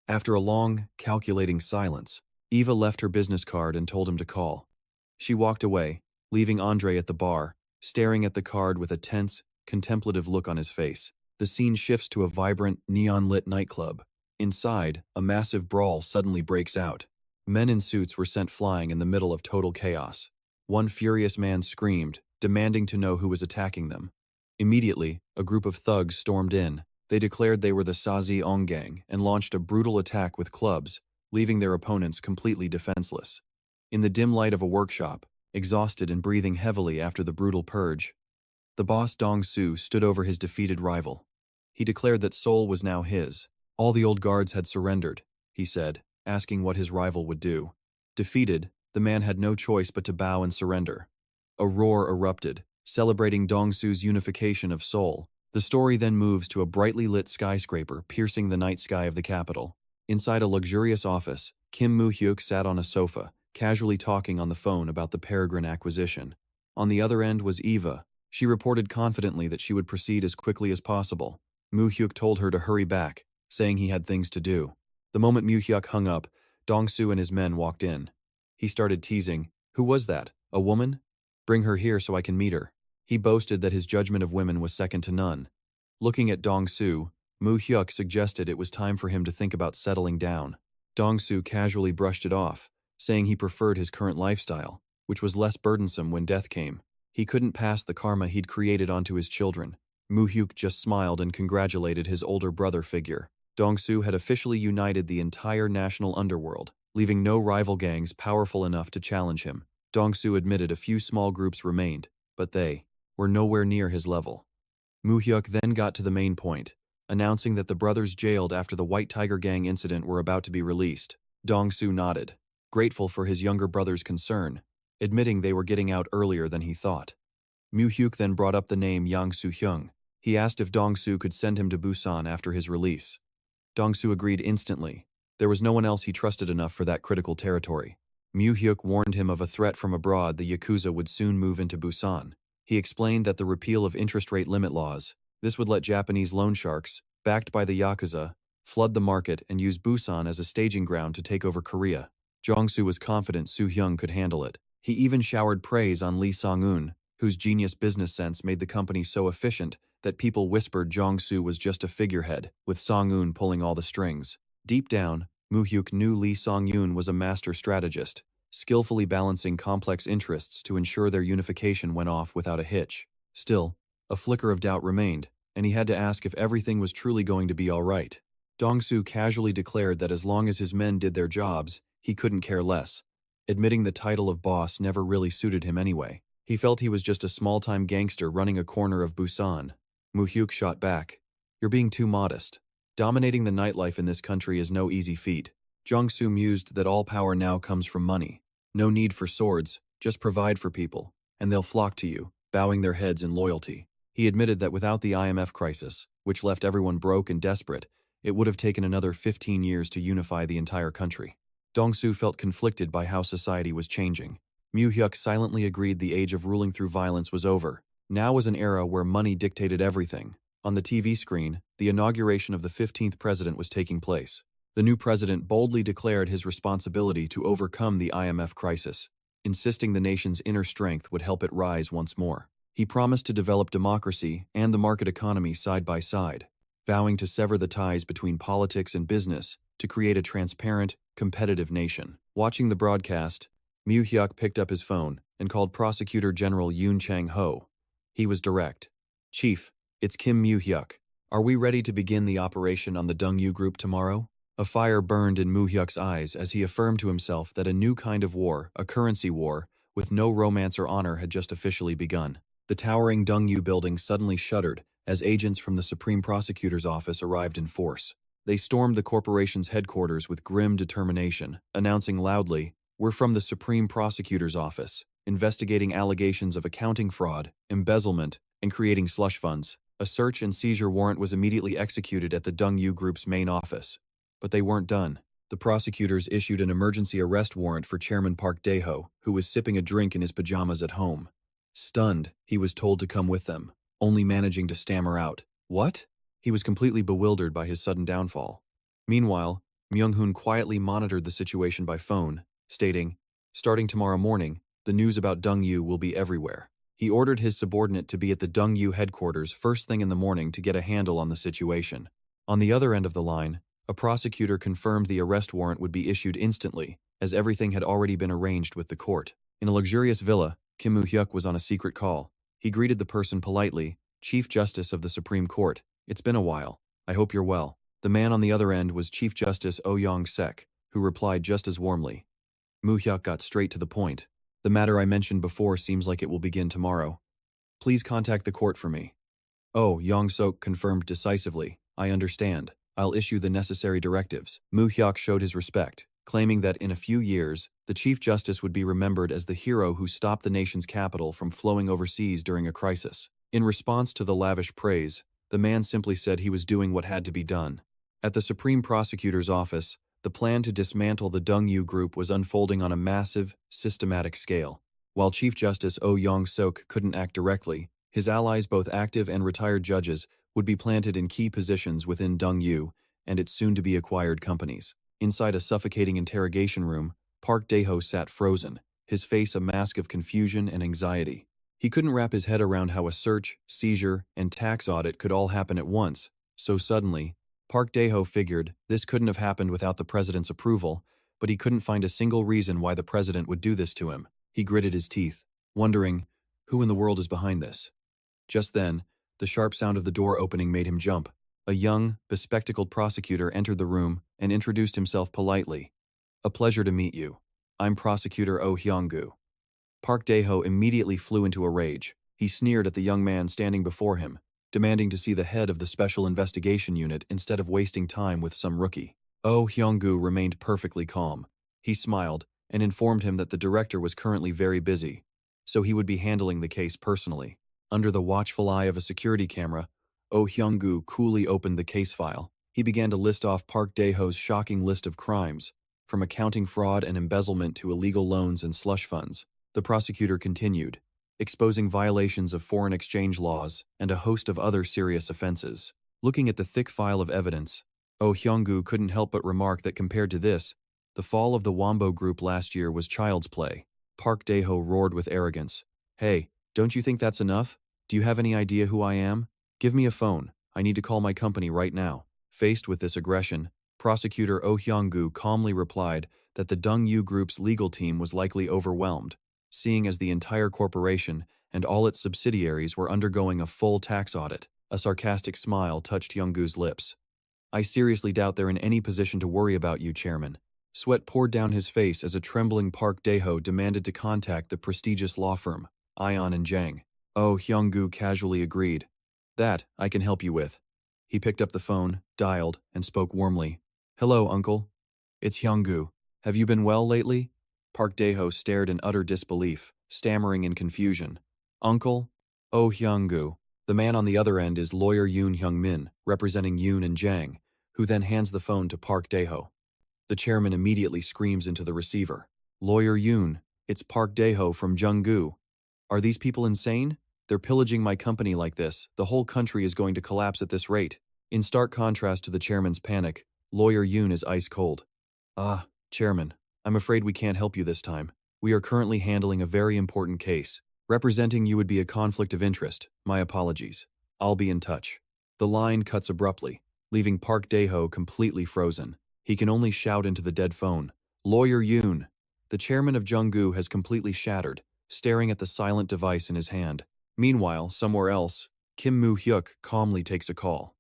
After a long, calculating silence, Eva left her business card and told him to call. She walked away, leaving Andre at the bar, staring at the card with a tense, contemplative look on his face. The scene shifts to a vibrant, neon-lit nightclub. Inside, a massive brawl suddenly breaks out. Men in suits were sent flying in the middle of total chaos. One furious man screamed, demanding to know who was attacking them. Immediately, a group of thugs stormed in. They declared they were the Sazi Ong gang and launched a brutal attack with clubs, leaving their opponents completely defenseless. In the dim light of a workshop, exhausted and breathing heavily after the brutal purge, the boss Dong Su stood over his defeated rival. He declared that Seoul was now his. All the old guards had surrendered, he said, asking what his rival would do. Defeated, the man had no choice but to bow and surrender. A roar erupted, celebrating Dong-su's unification of Seoul. The story then moves to a brightly lit skyscraper piercing the night sky of the capital. Inside a luxurious office, Kim Mu Hyuk sat on a sofa, casually talking on the phone about the Peregrine acquisition. On the other end was Eva. She reported confidently that she would proceed as quickly as possible. Mu Hyuk told her to hurry back, saying he had things to do. The moment Mu Hyuk hung up, Dong-su and his men walked in. He started teasing, "Who was that? A woman? Bring her here so I can meet her." He boasted that his judgment of women was second to none. Looking at Dong-su, Mu Hyuk suggested it was time for him to think about settling down. Dong-su casually brushed it off, saying he preferred his current lifestyle, which was less burdensome when death came. He couldn't pass the karma he'd created onto his children. Mu Hyuk just smiled and congratulated his older brother figure. Dong-su had officially united the entire national underworld, leaving no rival gangs powerful enough to challenge him. Dong-su admitted a few small groups remained, but they were nowhere near his level. Mu Hyuk then got to the main point, announcing that the brothers jailed after the White Tiger Gang incident were about to be released. Dong-su nodded, grateful for his younger brother's concern, admitting they were getting out earlier than he thought. Mu Hyuk then brought up the name Yang Soo-hyung. He asked if Dong-su could send him to Busan after his release. Dong-su agreed instantly. There was no one else he trusted enough for that critical territory. Mu Hyuk warned him of a threat from abroad. The Yakuza would soon move into Busan. He explained that the repeal of interest rate limit laws, this would let Japanese loan sharks, backed by the Yakuza, flood the market and use Busan as a staging ground to take over Korea. Dong-su was confident Soo-hyung could handle it. He even showered praise on Lee Song-un, whose genius business sense made the company so efficient that people whispered Dong-su was just a figurehead, with Song-un pulling all the strings. Deep down, Mu Hyuk knew Lee Song-un was a master strategist, skillfully balancing complex interests to ensure their unification went off without a hitch. Still, a flicker of doubt remained, and he had to ask if everything was truly going to be all right. Dong-su casually declared that as long as his men did their jobs, he couldn't care less, admitting the title of boss never really suited him anyway. He felt he was just a small-time gangster running a corner of Busan. Mu Hyuk shot back, "You're being too modest. Dominating the nightlife in this country is no easy feat." Dong-su mused that all power now comes from money. No need for swords, just provide for people, and they'll flock to you, bowing their heads in loyalty. He admitted that without the IMF crisis, which left everyone broke and desperate, it would have taken another 15 years to unify the entire country. Dong-su felt conflicted by how society was changing. Mu Hyuk silently agreed the age of ruling through violence was over. Now was an era where money dictated everything. On the TV screen, the inauguration of the 15th president was taking place. The new president boldly declared his responsibility to overcome the IMF crisis, insisting the nation's inner strength would help it rise once more. He promised to develop democracy and the market economy side by side, vowing to sever the ties between politics and business to create a transparent, competitive nation. Watching the broadcast, Mu Hyuk picked up his phone and called Prosecutor General Yoon Chang-ho. He was direct. "Chief, it's Kim Mu Hyuk. Are we ready to begin the operation on the Dong-yu group tomorrow?" A fire burned in Mu Hyuk's eyes as he affirmed to himself that a new kind of war, a currency war, with no romance or honor had just officially begun. The towering Dong-yu building suddenly shuddered as agents from the Supreme Prosecutor's office arrived in force. They stormed the corporation's headquarters with grim determination, announcing loudly, "We're from the Supreme Prosecutor's office, investigating allegations of accounting fraud, embezzlement, and creating slush funds." A search and seizure warrant was immediately executed at the Dong-yu Group's main office. But they weren't done. The prosecutors issued an emergency arrest warrant for Chairman Park Dae-ho, who was sipping a drink in his pajamas at home. Stunned, he was told to come with them, only managing to stammer out, "What?" He was completely bewildered by his sudden downfall. Meanwhile, Myung-hoon quietly monitored the situation by phone, stating, "Starting tomorrow morning, the news about Dong-yu will be everywhere." He ordered his subordinate to be at the Dong-yu headquarters first thing in the morning to get a handle on the situation. On the other end of the line, a prosecutor confirmed the arrest warrant would be issued instantly, as everything had already been arranged with the court. In a luxurious villa, Kim Mu Hyuk was on a secret call. He greeted the person politely, "Chief Justice of the Supreme Court. It's been a while. I hope you're well." The man on the other end was Chief Justice Oh Yong-sek, who replied just as warmly. Mu Hyuk got straight to the point. "The matter I mentioned before seems like it will begin tomorrow. Please contact the court for me." Oh, Yong-sok confirmed decisively, "I understand. I'll issue the necessary directives." Mu Hyuk showed his respect. claiming that in a few years, the Chief Justice would be remembered as the hero who stopped the nation's capital from flowing overseas during a crisis. In response to the lavish praise, the man simply said he was doing what had to be done. At the Supreme Prosecutor's office, the plan to dismantle the Dong-yu group was unfolding on a massive, systematic scale. While Chief Justice Oh Yong-sok couldn't act directly, his allies, both active and retired judges, would be planted in key positions within Dong-yu and its soon-to-be-acquired companies. Inside a suffocating interrogation room, Park Dae-ho sat frozen, his face a mask of confusion and anxiety. He couldn't wrap his head around how a search, seizure, and tax audit could all happen at once, so suddenly. Park Dae-ho figured this couldn't have happened without the president's approval, but he couldn't find a single reason why the president would do this to him. He gritted his teeth, wondering, who in the world is behind this? Just then, the sharp sound of the door opening made him jump. A young, bespectacled prosecutor entered the room and introduced himself politely. "A pleasure to meet you. I'm Prosecutor Oh Hyung-gu." Park Dae-ho immediately flew into a rage. He sneered at the young man standing before him, demanding to see the head of the Special Investigation Unit instead of wasting time with some rookie. Oh Hyung-gu remained perfectly calm. He smiled and informed him that the director was currently very busy, so he would be handling the case personally. Under the watchful eye of a security camera, Oh Hyung-gu coolly opened the case file. He began to list off Park Dae-ho's shocking list of crimes, from accounting fraud and embezzlement to illegal loans and slush funds. The prosecutor continued, exposing violations of foreign exchange laws and a host of other serious offenses. Looking at the thick file of evidence, Oh Hyung-gu couldn't help but remark that compared to this, the fall of the Wombo group last year was child's play. Park Dae-ho roared with arrogance. "Hey, don't you think that's enough? Do you have any idea who I am? Give me a phone. I need to call my company right now." Faced with this aggression, Prosecutor Oh Hyung-gu calmly replied that the Dong-yu group's legal team was likely overwhelmed, seeing as the entire corporation and all its subsidiaries were undergoing a full tax audit. A sarcastic smile touched Hyung-gu's lips. "I seriously doubt they're in any position to worry about you, Chairman." Sweat poured down his face as a trembling Park Dae-ho demanded to contact the prestigious law firm, Ion and Jang. Oh Hyung-gu casually agreed. "That I can help you with." He picked up the phone, dialed, and spoke warmly. "Hello, uncle. It's Hyung-gu. Have you been well lately?" Park Dae-ho stared in utter disbelief, stammering in confusion. "Uncle? Oh Hyung-gu." The man on the other end is lawyer Yoon Hyung-min, representing Yoon and Jang, who then hands the phone to Park Dae-ho. The chairman immediately screams into the receiver. "Lawyer Yoon, it's Park Dae-ho from Jung-gu. Are these people insane? They're pillaging my company like this. The whole country is going to collapse at this rate." In stark contrast to the chairman's panic, lawyer Yoon is ice cold. "Ah, Chairman, I'm afraid we can't help you this time. We are currently handling a very important case. Representing you would be a conflict of interest. My apologies. I'll be in touch." The line cuts abruptly, leaving Park Dae-ho completely frozen. He can only shout into the dead phone, "Lawyer Yoon." The chairman of Jung-gu has completely shattered, staring at the silent device in his hand. Meanwhile, somewhere else, Mu Hyuk calmly takes a call.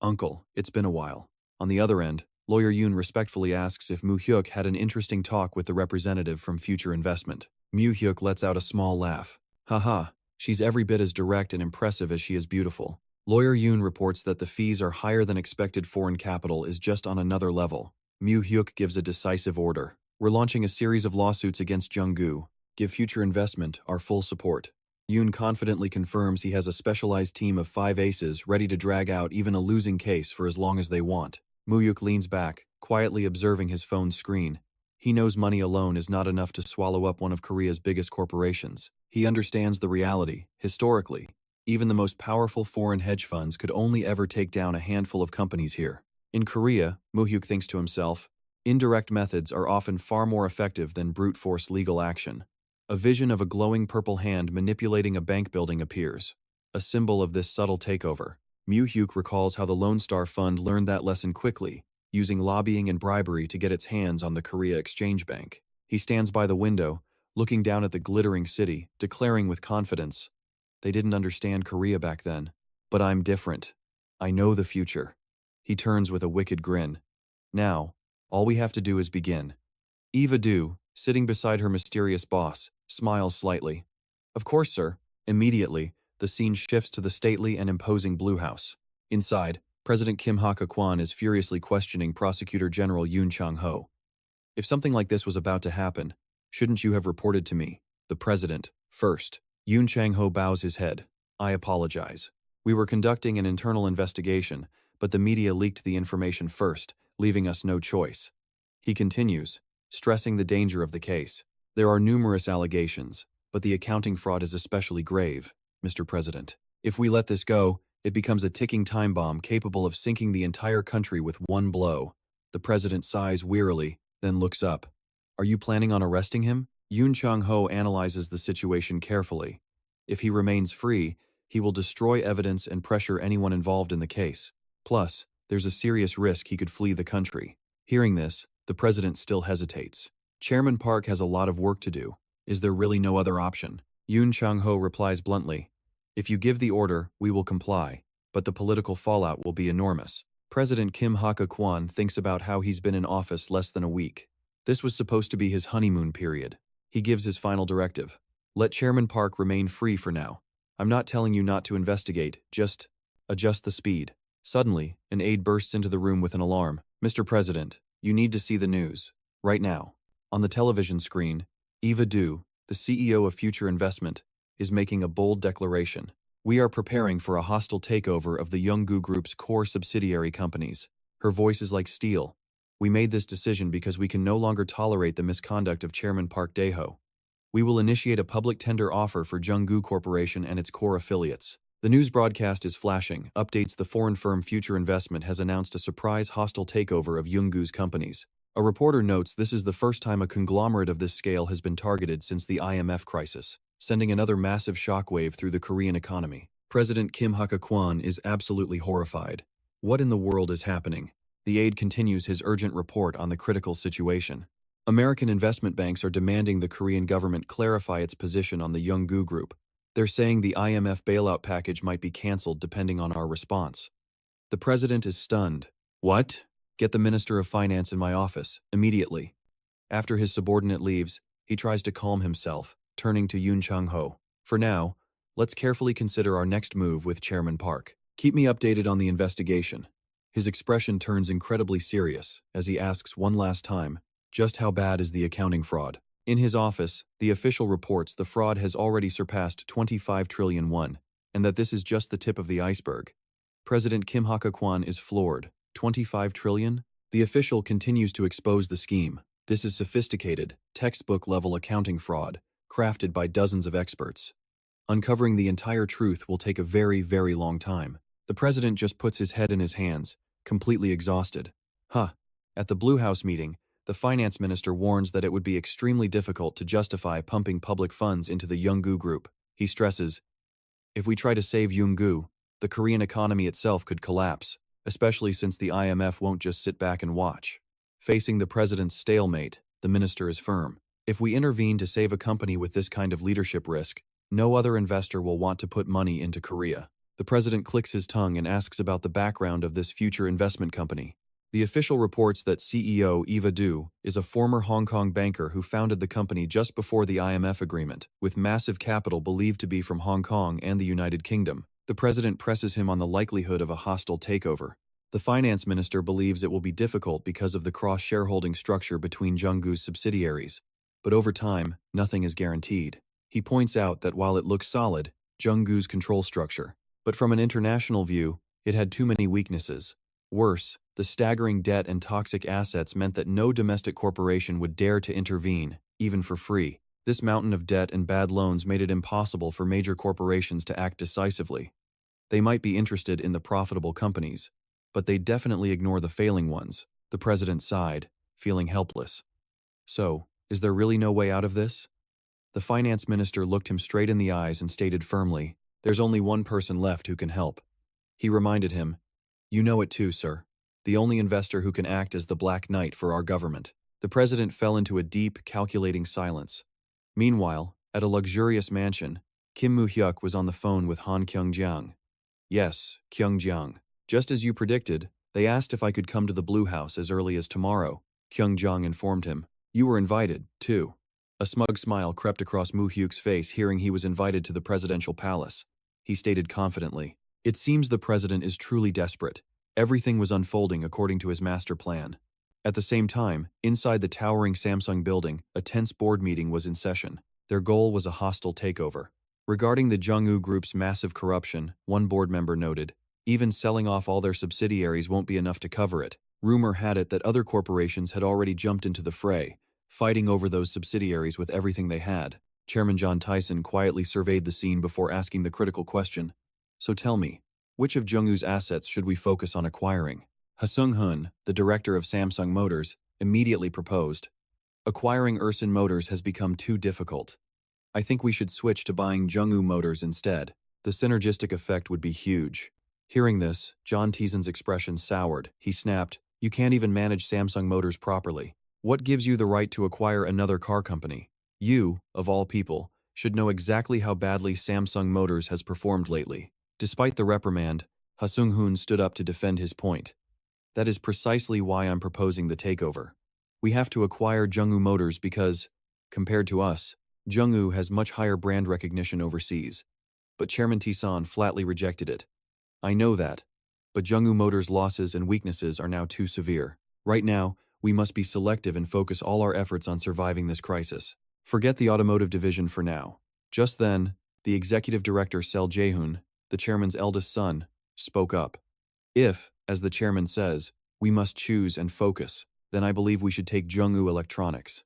"Uncle, it's been a while." On the other end, lawyer Yoon respectfully asks if Mu Hyuk had an interesting talk with the representative from Future Investment. Mu Hyuk lets out a small laugh. "Haha, she's every bit as direct and impressive as she is beautiful." Lawyer Yoon reports that the fees are higher than expected. Foreign capital is just on another level. Mu Hyuk gives a decisive order. "We're launching a series of lawsuits against Jung-gu. Give Future Investment our full support." Yoon confidently confirms he has a specialized team of 5 aces ready to drag out even a losing case for as long as they want. Mu Hyuk leans back, quietly observing his phone's screen. He knows money alone is not enough to swallow up one of Korea's biggest corporations. He understands the reality. Historically, even the most powerful foreign hedge funds could only ever take down a handful of companies here. In Korea, Mu Hyuk thinks to himself, indirect methods are often far more effective than brute force legal action. A vision of a glowing purple hand manipulating a bank building appears, a symbol of this subtle takeover. Mu Hyuk recalls how the Lone Star Fund learned that lesson quickly, using lobbying and bribery to get its hands on the Korea Exchange Bank. He stands by the window, looking down at the glittering city, declaring with confidence, "They didn't understand Korea back then, but I'm different. I know the future." He turns with a wicked grin. "Now, all we have to do is begin." Eva Du, sitting beside her mysterious boss, smiles slightly. "Of course, sir." Immediately, the scene shifts to the stately and imposing Blue House. Inside, President Kim Ha-kwan is furiously questioning Prosecutor General Yoon Chang-ho. If something like this was about to happen, shouldn't you have reported to me, the president, first? Yoon Chang-ho bows his head. I apologize. We were conducting an internal investigation, but the media leaked the information first, leaving us no choice. He continues, stressing the danger of the case. There are numerous allegations, but the accounting fraud is especially grave, Mr. President. If we let this go, it becomes a ticking time bomb capable of sinking the entire country with one blow. The president sighs wearily, then looks up. Are you planning on arresting him? Yoon Chang-ho analyzes the situation carefully. If he remains free, he will destroy evidence and pressure anyone involved in the case. Plus, there's a serious risk he could flee the country. Hearing this, the president still hesitates. Chairman Park has a lot of work to do. Is there really no other option? Yoon Chang-ho replies bluntly. If you give the order, we will comply, but the political fallout will be enormous. President Kim Ha-kwon thinks about how he's been in office less than a week. This was supposed to be his honeymoon period. He gives his final directive. Let Chairman Park remain free for now. I'm not telling you not to investigate, just adjust the speed. Suddenly, an aide bursts into the room with an alarm. Mr. President, you need to see the news. Right now. On the television screen, Eva Du, the CEO of Future Investment, is making a bold declaration. We are preparing for a hostile takeover of the Younggu Group's core subsidiary companies. Her voice is like steel. We made this decision because we can no longer tolerate the misconduct of Chairman Park Dae-ho. We will initiate a public tender offer for Younggu Corporation and its core affiliates. The news broadcast is flashing, updates the foreign firm Future Investment has announced a surprise hostile takeover of Younggu's companies. A reporter notes this is the first time a conglomerate of this scale has been targeted since the IMF crisis, sending another massive shockwave through the Korean economy. President Kim Ha-kwon is absolutely horrified. What in the world is happening? The aide continues his urgent report on the critical situation. American investment banks are demanding the Korean government clarify its position on the Younggu Group. They're saying the IMF bailout package might be cancelled depending on our response. The president is stunned. What? Get the Minister of Finance in my office, immediately. After his subordinate leaves, he tries to calm himself, turning to Yoon Chang-ho. For now, let's carefully consider our next move with Chairman Park. Keep me updated on the investigation. His expression turns incredibly serious as he asks one last time, just how bad is the accounting fraud? In his office, the official reports the fraud has already surpassed 25 trillion won, and that this is just the tip of the iceberg. President Kim Ha-kwon is floored. 25 trillion? The official continues to expose the scheme. This is sophisticated, textbook-level accounting fraud, crafted by dozens of experts. Uncovering the entire truth will take a very, very long time. The president just puts his head in his hands, completely exhausted. At the Blue House meeting, the finance minister warns that it would be extremely difficult to justify pumping public funds into the Younggu Group. He stresses, if we try to save Younggu, the Korean economy itself could collapse, especially since the IMF won't just sit back and watch. Facing the president's stalemate, the minister is firm. If we intervene to save a company with this kind of leadership risk, no other investor will want to put money into Korea. The president clicks his tongue and asks about the background of this future investment company. The official reports that CEO Eva Du is a former Hong Kong banker who founded the company just before the IMF agreement, with massive capital believed to be from Hong Kong and the United Kingdom. The president presses him on the likelihood of a hostile takeover. The finance minister believes it will be difficult because of the cross-shareholding structure between Younggu's subsidiaries. But over time, nothing is guaranteed. He points out that while it looks solid, Younggu's control structure, but from an international view, it had too many weaknesses. Worse, the staggering debt and toxic assets meant that no domestic corporation would dare to intervene, even for free. This mountain of debt and bad loans made it impossible for major corporations to act decisively. They might be interested in the profitable companies, but they definitely ignore the failing ones. The president sighed, feeling helpless. So, is there really no way out of this? The finance minister looked him straight in the eyes and stated firmly, there's only one person left who can help. He reminded him, you know it too, sir. The only investor who can act as the Black Knight for our government. The president fell into a deep, calculating silence. Meanwhile, at a luxurious mansion, Kim Mu Hyuk was on the phone with Han Kyung-jiang. Yes, Kyung-jiang. Just as you predicted, they asked if I could come to the Blue House as early as tomorrow. Kyung-jiang informed him. You were invited, too. A smug smile crept across Mu Hyuk's face hearing he was invited to the presidential palace. He stated confidently, it seems the president is truly desperate. Everything was unfolding according to his master plan. At the same time, inside the towering Samsung building, a tense board meeting was in session. Their goal was a hostile takeover. Regarding the Jung-woo Group's massive corruption, one board member noted, even selling off all their subsidiaries won't be enough to cover it. Rumor had it that other corporations had already jumped into the fray, fighting over those subsidiaries with everything they had. Chairman John Tyson quietly surveyed the scene before asking the critical question, "So tell me, which of Jung-woo's assets should we focus on acquiring?" Ha-sung-hun, the director of Samsung Motors, immediately proposed, "Acquiring Urson Motors has become too difficult. I think we should switch to buying Jung-woo Motors instead. The synergistic effect would be huge." Hearing this, John Tyson's expression soured. He snapped, "You can't even manage Samsung Motors properly. What gives you the right to acquire another car company? You, of all people, should know exactly how badly Samsung Motors has performed lately." Despite the reprimand, Ha-sung-hun stood up to defend his point. "That is precisely why I'm proposing the takeover. We have to acquire Jung-woo Motors because, compared to us, Jung-woo has much higher brand recognition overseas." But Chairman Tyson flatly rejected it. "I know that, but Jung-woo Motors' losses and weaknesses are now too severe. Right now, we must be selective and focus all our efforts on surviving this crisis. Forget the automotive division for now." Just then, the executive director Seo Jae-hoon, the chairman's eldest son, spoke up. "If, as the chairman says, we must choose and focus, then I believe we should take Jung-woo Electronics.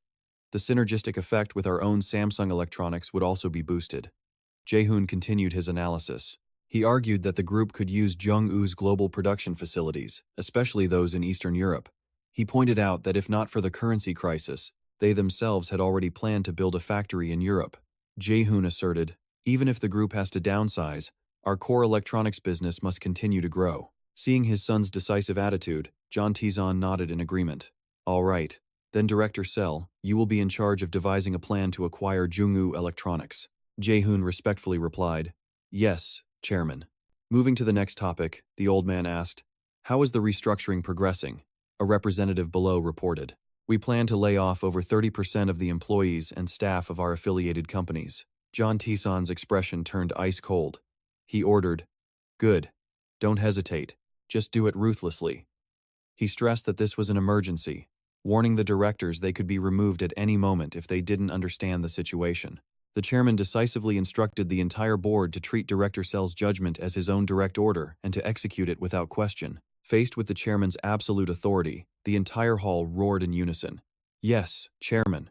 The synergistic effect with our own Samsung Electronics would also be boosted." Jae-hoon continued his analysis. He argued that the group could use Jung-woo's global production facilities, especially those in Eastern Europe. He pointed out that if not for the currency crisis, they themselves had already planned to build a factory in Europe. Jae-hoon asserted, "Even if the group has to downsize, our core electronics business must continue to grow." Seeing his son's decisive attitude, John Tyson nodded in agreement. "All right, then Director Sell, you will be in charge of devising a plan to acquire Jung-woo Electronics." Jae-hoon respectfully replied, "Yes, Chairman." Moving to the next topic, the old man asked, "How is the restructuring progressing?" A representative below reported, "We plan to lay off over 30% of the employees and staff of our affiliated companies." John Tyson's expression turned ice cold. He ordered, "Good. Don't hesitate. Just do it ruthlessly." He stressed that this was an emergency, warning the directors they could be removed at any moment if they didn't understand the situation. The chairman decisively instructed the entire board to treat Director Sell's judgment as his own direct order and to execute it without question. Faced with the chairman's absolute authority, the entire hall roared in unison, "Yes, Chairman."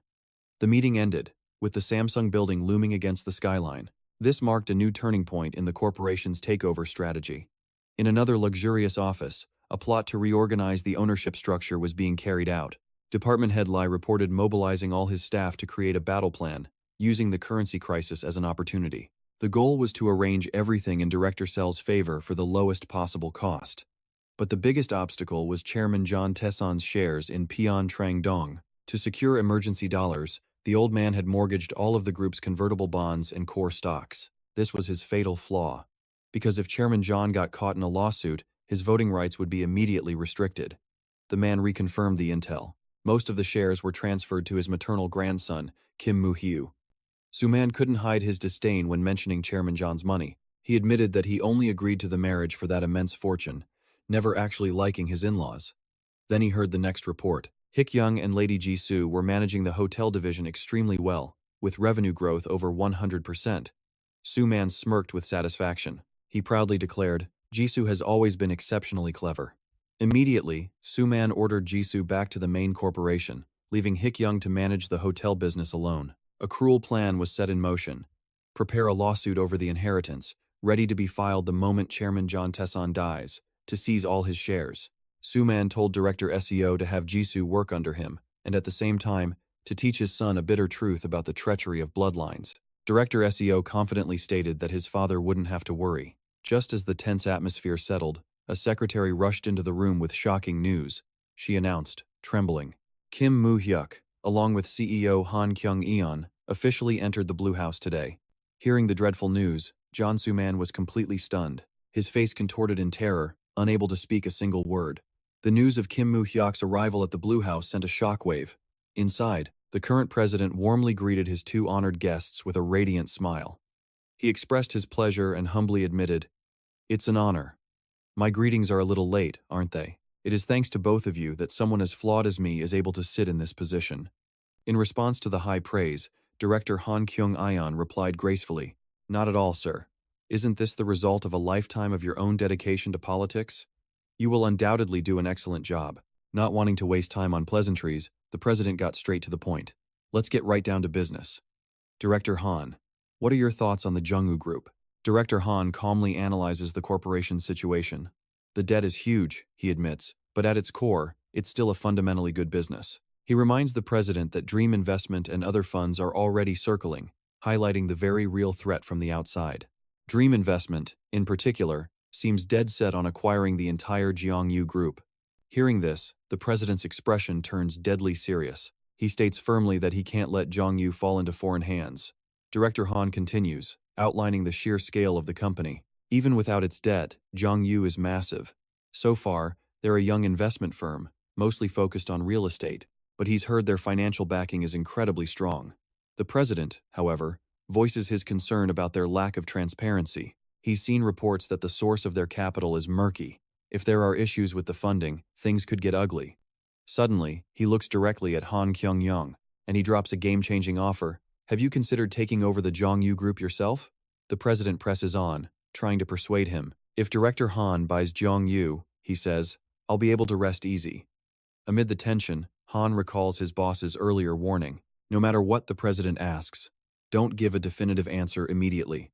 The meeting ended, with the Samsung building looming against the skyline. This marked a new turning point in the corporation's takeover strategy. In another luxurious office, a plot to reorganize the ownership structure was being carried out. Department head Lai reported mobilizing all his staff to create a battle plan, using the currency crisis as an opportunity. The goal was to arrange everything in Director Sell's favor for the lowest possible cost. But the biggest obstacle was Chairman John Tyson's shares in Pyeon Trang Dong. To secure emergency dollars, the old man had mortgaged all of the group's convertible bonds and core stocks. This was his fatal flaw, because if Chairman John got caught in a lawsuit, his voting rights would be immediately restricted. The man reconfirmed the intel. Most of the shares were transferred to his maternal grandson, Kim Mu Hyuk. Suman couldn't hide his disdain when mentioning Chairman John's money. He admitted that he only agreed to the marriage for that immense fortune, never actually liking his in-laws. Then he heard the next report. Hyuk and Lady Jisoo were managing the hotel division extremely well, with revenue growth over 100%. Suman smirked with satisfaction. He proudly declared, "Jisoo has always been exceptionally clever." Immediately, Suman ordered Jisoo back to the main corporation, leaving Hyuk to manage the hotel business alone. A cruel plan was set in motion. Prepare a lawsuit over the inheritance, ready to be filed the moment Chairman John Tyson dies, to seize all his shares. Suman told Director Seo to have Jisoo work under him, and at the same time, to teach his son a bitter truth about the treachery of bloodlines. Director Seo confidently stated that his father wouldn't have to worry. Just as the tense atmosphere settled, a secretary rushed into the room with shocking news. She announced, trembling, "Kim Mu Hyuk, along with CEO Han Kyung-eon, officially entered the Blue House today." Hearing the dreadful news, John Suman was completely stunned, his face contorted in terror, unable to speak a single word. The news of Kim Mu Hyuk's arrival at the Blue House sent a shockwave. Inside, the current president warmly greeted his two honored guests with a radiant smile. He expressed his pleasure and humbly admitted, "It's an honor. My greetings are a little late, aren't they?" It is thanks to both of you that someone as flawed as me is able to sit in this position." In response to the high praise, Director Han Kyung-ion replied gracefully, "Not at all, sir. Isn't this the result of a lifetime of your own dedication to politics? You will undoubtedly do an excellent job." Not wanting to waste time on pleasantries, the president got straight to the point. "Let's get right down to business. Director Han, what are your thoughts on the Jungwoo Group?" Director Han calmly analyzes the corporation's situation. The debt is huge, he admits, but at its core, it's still a fundamentally good business. He reminds the president that Dream Investment and other funds are already circling, highlighting the very real threat from the outside. Dream Investment, in particular, seems dead set on acquiring the entire Jungwoo Group. Hearing this, the president's expression turns deadly serious. He states firmly that he can't let Jungwoo fall into foreign hands. Director Han continues, outlining the sheer scale of the company. Even without its debt, Jungwoo is massive. So far, they're a young investment firm, mostly focused on real estate, but he's heard their financial backing is incredibly strong. The president, however, voices his concern about their lack of transparency. He's seen reports that the source of their capital is murky. If there are issues with the funding, things could get ugly. Suddenly, he looks directly at Han Kyung-yong, and he drops a game-changing offer. "Have you considered taking over the Jungwoo Group yourself?" The president presses on, trying to persuade him. "If Director Han buys Jungwoo," he says, "I'll be able to rest easy." Amid the tension, Han recalls his boss's earlier warning. No matter what the president asks, don't give a definitive answer immediately.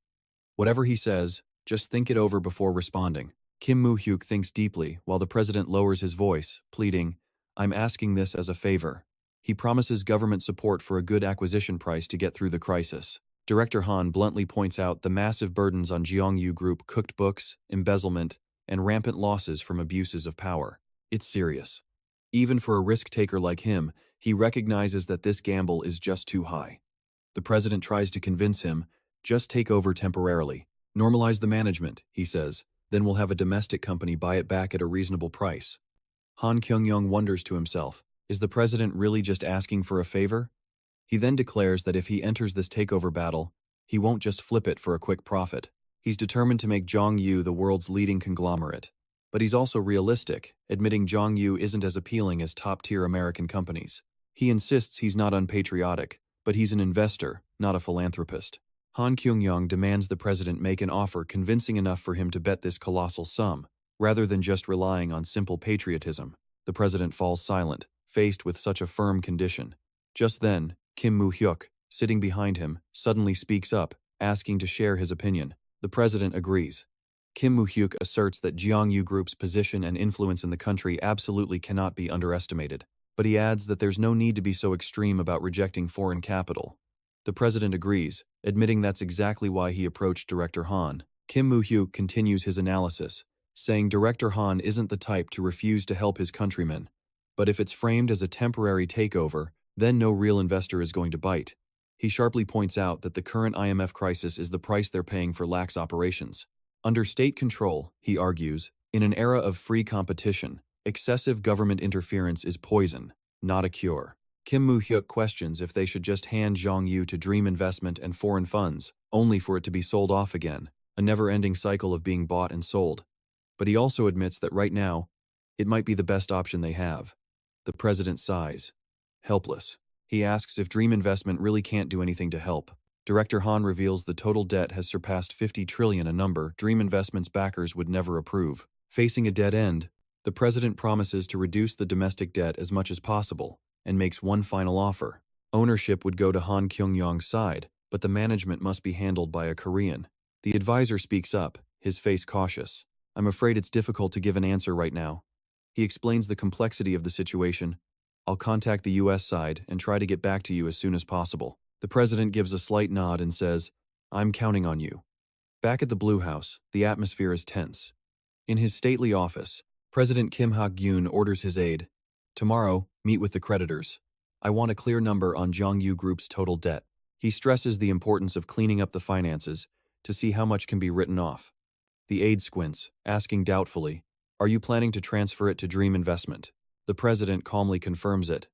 Whatever he says, just think it over before responding. Mu Hyuk thinks deeply while the president lowers his voice, pleading, "I'm asking this as a favor." He promises government support for a good acquisition price to get through the crisis. Director Han bluntly points out the massive burdens on Jungwoo Group: cooked books, embezzlement, and rampant losses from abuses of power. It's serious. Even for a risk-taker like him, he recognizes that this gamble is just too high. The president tries to convince him, "Just take over temporarily. Normalize the management," he says, "then we'll have a domestic company buy it back at a reasonable price." Han Kyung-yong wonders to himself, is the president really just asking for a favor? He then declares that if he enters this takeover battle, he won't just flip it for a quick profit. He's determined to make Jungwoo the world's leading conglomerate. But he's also realistic, admitting Jungwoo isn't as appealing as top-tier American companies. He insists he's not unpatriotic, but he's an investor, not a philanthropist. Han Kyung-yong demands the president make an offer convincing enough for him to bet this colossal sum, rather than just relying on simple patriotism. The president falls silent, faced with such a firm condition. Just then, Mu Hyuk, sitting behind him, suddenly speaks up, asking to share his opinion. The president agrees. Mu Hyuk asserts that Jungwoo Group's position and influence in the country absolutely cannot be underestimated, but he adds that there's no need to be so extreme about rejecting foreign capital. The president agrees, admitting that's exactly why he approached Director Han. Mu Hyuk continues his analysis, saying Director Han isn't the type to refuse to help his countrymen, but if it's framed as a temporary takeover, then no real investor is going to bite. He sharply points out that the current IMF crisis is the price they're paying for lax operations. Under state control, he argues, in an era of free competition, excessive government interference is poison, not a cure. Mu Hyuk questions if they should just hand Jungwoo to Dream Investment and foreign funds, only for it to be sold off again, a never-ending cycle of being bought and sold. But he also admits that right now, it might be the best option they have. The president sighs. Helpless. He asks if Dream Investment really can't do anything to help. Director Han reveals the total debt has surpassed 50 trillion, a number Dream Investment's backers would never approve. Facing a dead end, the president promises to reduce the domestic debt as much as possible, and makes one final offer. Ownership would go to Han Kyung-yong's side, but the management must be handled by a Korean. The advisor speaks up, his face cautious. "I'm afraid it's difficult to give an answer right now." He explains the complexity of the situation. "I'll contact the US side and try to get back to you as soon as possible." The president gives a slight nod and says, "I'm counting on you." Back at the Blue House, the atmosphere is tense. In his stately office, President Kim Hak-gyun orders his aide, "Tomorrow, meet with the creditors. I want a clear number on Jungwoo Group's total debt." He stresses the importance of cleaning up the finances to see how much can be written off. The aide squints, asking doubtfully, "Are you planning to transfer it to Dream Investment?" The president calmly confirms it.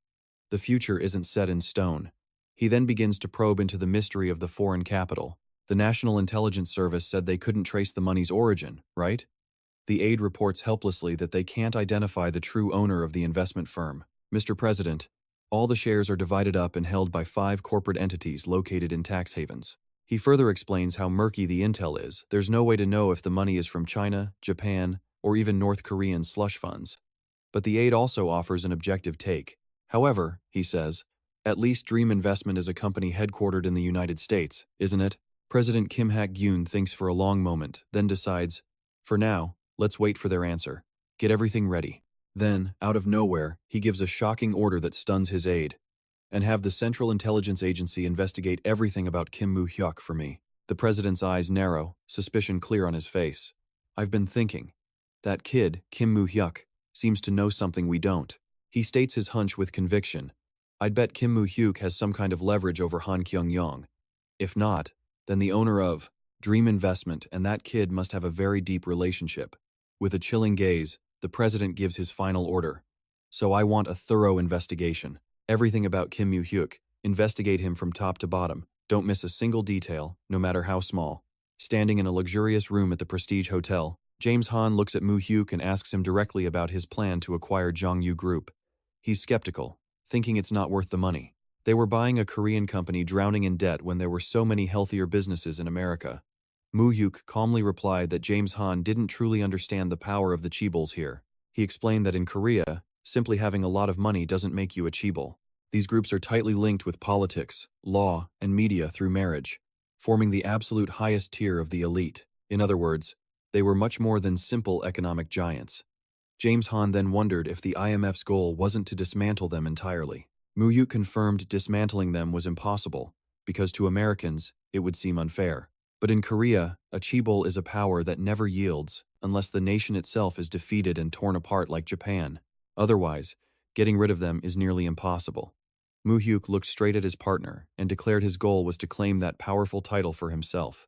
The future isn't set in stone. He then begins to probe into the mystery of the foreign capital. The National Intelligence Service said they couldn't trace the money's origin, right? The aide reports helplessly that they can't identify the true owner of the investment firm. Mr. President, all the shares are divided up and held by 5 corporate entities located in tax havens. He further explains how murky the intel is. There's no way to know if the money is from China, Japan, or even North Korean slush funds. But the aide also offers an objective take. However, he says, at least Dream Investment is a company headquartered in the United States, isn't it? President Kim Hak-gyun thinks for a long moment, then decides, for now, let's wait for their answer. Get everything ready. Then, out of nowhere, he gives a shocking order that stuns his aide. And have the Central Intelligence Agency investigate everything about Kim Mu Hyuk for me. The president's eyes narrow, suspicion clear on his face. I've been thinking. That kid, Kim Mu Hyuk, seems to know something we don't. He states his hunch with conviction. I'd bet Kim Mu Hyuk has some kind of leverage over Han Kyung-yong. If not, then the owner of Dream Investment and that kid must have a very deep relationship. With a chilling gaze, the president gives his final order. So I want a thorough investigation. Everything about Kim Mu Hyuk. Investigate him from top to bottom. Don't miss a single detail, no matter how small. Standing in a luxurious room at the Prestige Hotel, James Han looks at Mu Hyuk and asks him directly about his plan to acquire Jongyu Group. He's skeptical, thinking it's not worth the money. They were buying a Korean company drowning in debt when there were so many healthier businesses in America. Mu Hyuk calmly replied that James Han didn't truly understand the power of the chaebols here. He explained that in Korea, simply having a lot of money doesn't make you a chaebol. These groups are tightly linked with politics, law, and media through marriage, forming the absolute highest tier of the elite. In other words, they were much more than simple economic giants. James Han then wondered if the IMF's goal wasn't to dismantle them entirely. Mu Hyuk confirmed dismantling them was impossible, because to Americans, it would seem unfair. But in Korea, a chaebol is a power that never yields unless the nation itself is defeated and torn apart like Japan. Otherwise, getting rid of them is nearly impossible. Mu Hyuk looked straight at his partner and declared his goal was to claim that powerful title for himself.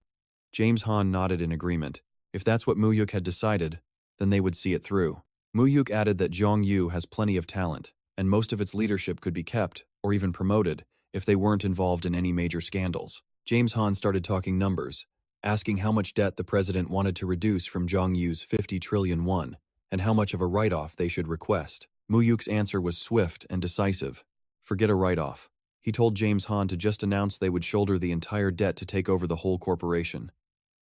James Han nodded in agreement. If that's what Mu Hyuk had decided, then they would see it through. Mu Hyuk added that Jongyu has plenty of talent, and most of its leadership could be kept, or even promoted, if they weren't involved in any major scandals. James Han started talking numbers, asking how much debt the president wanted to reduce from Jongyu's 50 trillion won, and how much of a write-off they should request. Mu Hyuk's answer was swift and decisive. Forget a write-off. He told James Han to just announce they would shoulder the entire debt to take over the whole corporation.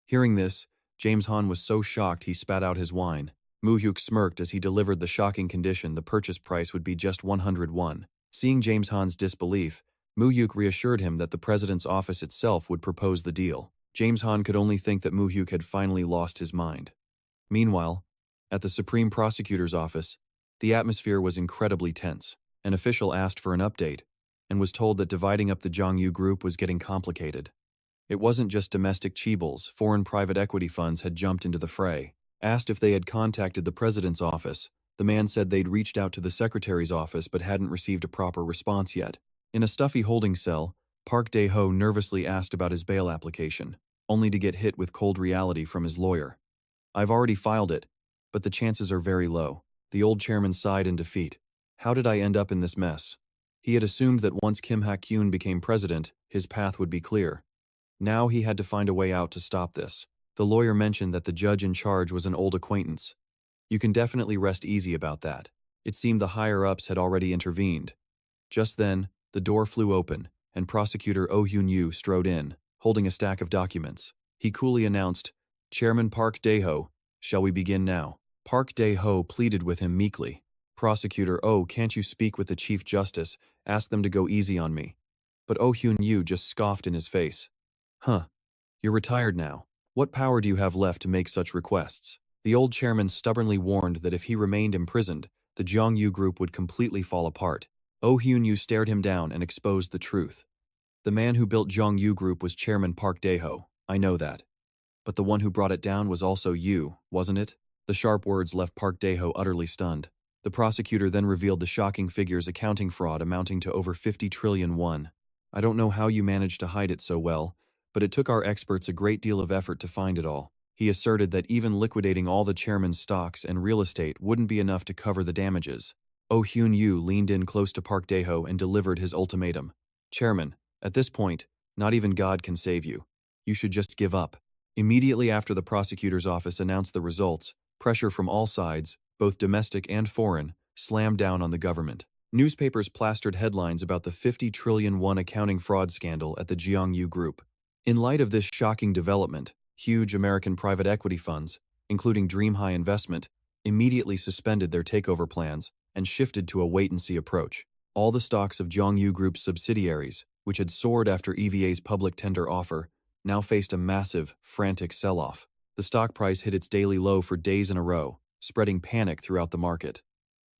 Hearing this, James Han was so shocked he spat out his wine. Mu Hyuk smirked as he delivered the shocking condition the purchase price would be just 100 won. Seeing James Han's disbelief, Mu Hyuk reassured him that the president's office itself would propose the deal. James Han could only think that Mu Hyuk had finally lost his mind. Meanwhile, at the Supreme Prosecutor's office, the atmosphere was incredibly tense. An official asked for an update, and was told that dividing up the Jongyu Group was getting complicated. It wasn't just domestic chaebols, foreign private equity funds had jumped into the fray. Asked if they had contacted the president's office, the man said they'd reached out to the secretary's office but hadn't received a proper response yet. In a stuffy holding cell, Park Dae-ho nervously asked about his bail application, only to get hit with cold reality from his lawyer. I've already filed it, but the chances are very low. The old chairman sighed in defeat. How did I end up in this mess? He had assumed that once Kim Hak-gyun became president, his path would be clear. Now he had to find a way out to stop this. The lawyer mentioned that the judge in charge was an old acquaintance. You can definitely rest easy about that. It seemed the higher-ups had already intervened. Just then, the door flew open, and Prosecutor Oh Hyun-yu strode in, holding a stack of documents. He coolly announced, "Chairman Park Dae-ho, shall we begin now?" Park Dae-ho pleaded with him meekly. "Prosecutor Oh, can't you speak with the Chief Justice, ask them to go easy on me?" But Oh Hyun-yu just scoffed in his face. "Huh. You're retired now. What power do you have left to make such requests?" The old chairman stubbornly warned that if he remained imprisoned, the Jongyu Group would completely fall apart. Oh Hyun-yu stared him down and exposed the truth. The man who built Jongyu Group was Chairman Park Dae-ho, I know that. But the one who brought it down was also you, wasn't it? The sharp words left Park Dae-ho utterly stunned. The prosecutor then revealed the shocking figures accounting fraud amounting to over 50 trillion won. I don't know how you managed to hide it so well, but it took our experts a great deal of effort to find it all. He asserted that even liquidating all the chairman's stocks and real estate wouldn't be enough to cover the damages. Oh Hyun-yu leaned in close to Park Dae-ho and delivered his ultimatum. "Chairman, at this point, not even God can save you. You should just give up." Immediately after the prosecutor's office announced the results, Pressure from all sides, both domestic and foreign, slammed down on the government. Newspapers plastered headlines about the 50 trillion won accounting fraud scandal at the Jiangyu Group. In light of this shocking development, huge American private equity funds, including Dream High Investment, immediately suspended their takeover plans and shifted to a wait-and-see approach. All the stocks of Jiangyu Group's subsidiaries, which had soared after EVA's public tender offer, now faced a massive, frantic sell-off. The stock price hit its daily low for days in a row, spreading panic throughout the market.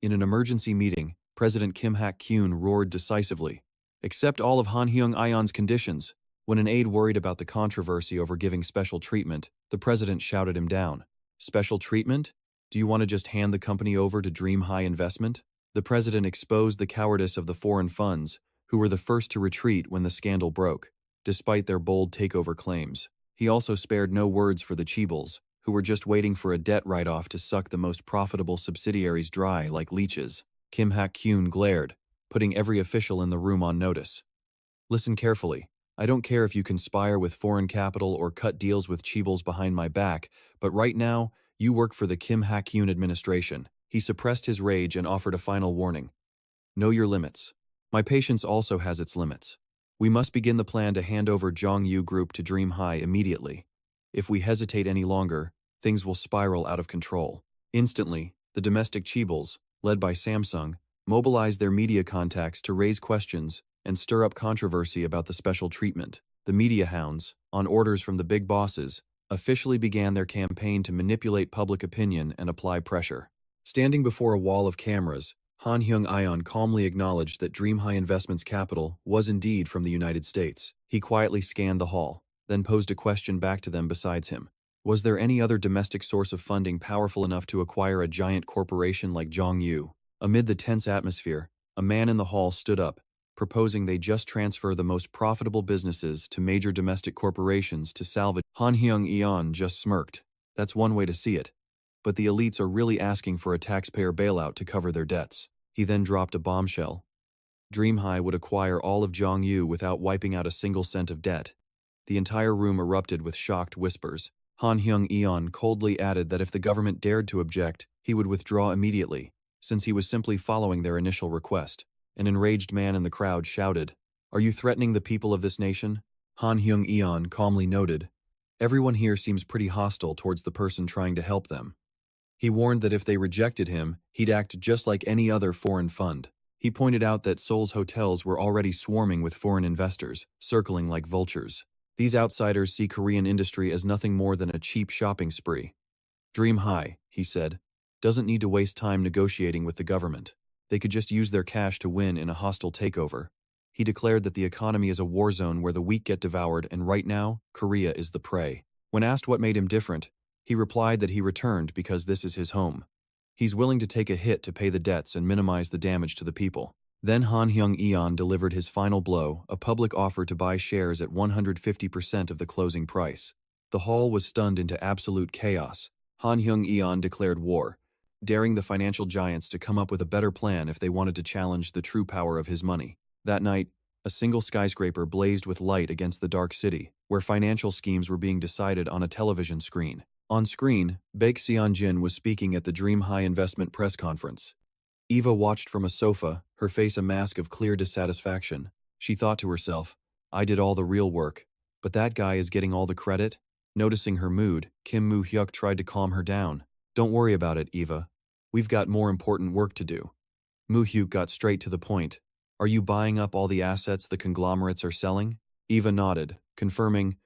In an emergency meeting, President Kim Hak-kyun roared decisively, "Accept all of Han Hyung-ion's conditions." When an aide worried about the controversy over giving special treatment, the president shouted him down. "Special treatment? Do you want to just hand the company over to Dream High Investment?" The president exposed the cowardice of the foreign funds, who were the first to retreat when the scandal broke, despite their bold takeover claims. He also spared no words for the Cheebles, who were just waiting for a debt write-off to suck the most profitable subsidiaries dry like leeches. Kim Hak-kyun glared, putting every official in the room on notice. "Listen carefully. I don't care if you conspire with foreign capital or cut deals with Cheebles behind my back, but right now, you work for the Kim Hak-kyun administration." He suppressed his rage and offered a final warning. "Know your limits. My patience also has its limits. We must begin the plan to hand over Jiangyu Group to Dream High immediately. If we hesitate any longer, things will spiral out of control." Instantly, the domestic Cheebles, led by Samsung, mobilized their media contacts to raise questions and stir up controversy about the special treatment. The media hounds, on orders from the big bosses, officially began their campaign to manipulate public opinion and apply pressure. Standing before a wall of cameras, Han Hyung-ion calmly acknowledged that Dream High Investment's capital was indeed from the United States. He quietly scanned the hall, then posed a question back to them besides him. Was there any other domestic source of funding powerful enough to acquire a giant corporation like Jiangyu? Amid the tense atmosphere, a man in the hall stood up, proposing they just transfer the most profitable businesses to major domestic corporations to salvage. Han Hyung-ion just smirked. That's one way to see it. But the elites are really asking for a taxpayer bailout to cover their debts. He then dropped a bombshell. Dream High would acquire all of Jiangyu without wiping out a single cent of debt. The entire room erupted with shocked whispers. Han Hyung-eon coldly added that if the government dared to object, he would withdraw immediately, since he was simply following their initial request. An enraged man in the crowd shouted, "Are you threatening the people of this nation?" Han Hyung-eon calmly noted, "Everyone here seems pretty hostile towards the person trying to help them." He warned that if they rejected him, he'd act just like any other foreign fund. He pointed out that Seoul's hotels were already swarming with foreign investors, circling like vultures. These outsiders see Korean industry as nothing more than a cheap shopping spree. Dream High, he said, doesn't need to waste time negotiating with the government. They could just use their cash to win in a hostile takeover. He declared that the economy is a war zone where the weak get devoured, and right now, Korea is the prey. When asked what made him different, he replied that he returned because this is his home. He's willing to take a hit to pay the debts and minimize the damage to the people. Then Han Hyung-eon delivered his final blow, a public offer to buy shares at 150% of the closing price. The hall was stunned into absolute chaos. Han Hyung-eon declared war, daring the financial giants to come up with a better plan if they wanted to challenge the true power of his money. That night, a single skyscraper blazed with light against the dark city, where financial schemes were being decided on a television screen. On screen, Baek Seon-jin was speaking at the Dream High Investment press conference. Eva watched from a sofa, her face a mask of clear dissatisfaction. She thought to herself, I did all the real work, but that guy is getting all the credit? Noticing her mood, Mu Hyuk tried to calm her down. Don't worry about it, Eva. We've got more important work to do. Mu Hyuk got straight to the point. Are you buying up all the assets the conglomerates are selling? Eva nodded, confirming,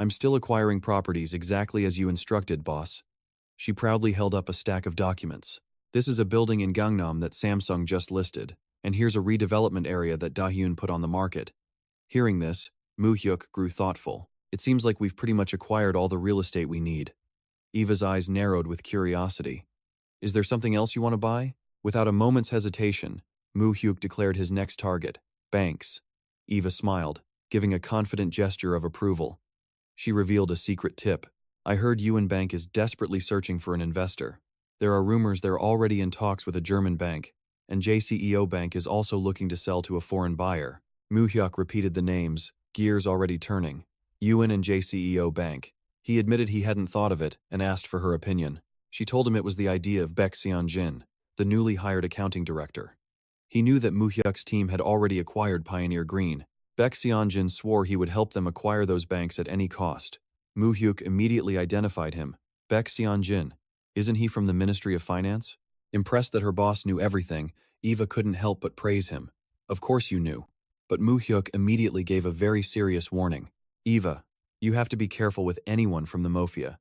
I'm still acquiring properties exactly as you instructed, boss. She proudly held up a stack of documents. This is a building in Gangnam that Samsung just listed, and here's a redevelopment area that Dahyun put on the market. Hearing this, Mu Hyuk grew thoughtful. It seems like we've pretty much acquired all the real estate we need. Eva's eyes narrowed with curiosity. Is there something else you want to buy? Without a moment's hesitation, Mu Hyuk declared his next target, banks. Eva smiled, giving a confident gesture of approval. She revealed a secret tip. I heard Yuan Bank is desperately searching for an investor. There are rumors they're already in talks with a German bank, and JCEO Bank is also looking to sell to a foreign buyer. Mu Hyuk repeated the names, gears already turning. Yuan and JCEO Bank. He admitted he hadn't thought of it and asked for her opinion. She told him it was the idea of Baek Seon-jin, the newly hired accounting director. He knew that Mu Hyuk's team had already acquired Pioneer Green. Baek Seon-jin swore he would help them acquire those banks at any cost. Mu Hyuk immediately identified him. Baek Seon-jin, isn't he from the Ministry of Finance? Impressed that her boss knew everything, Eva couldn't help but praise him. Of course you knew. But Mu Hyuk immediately gave a very serious warning. Eva, you have to be careful with anyone from the mafia.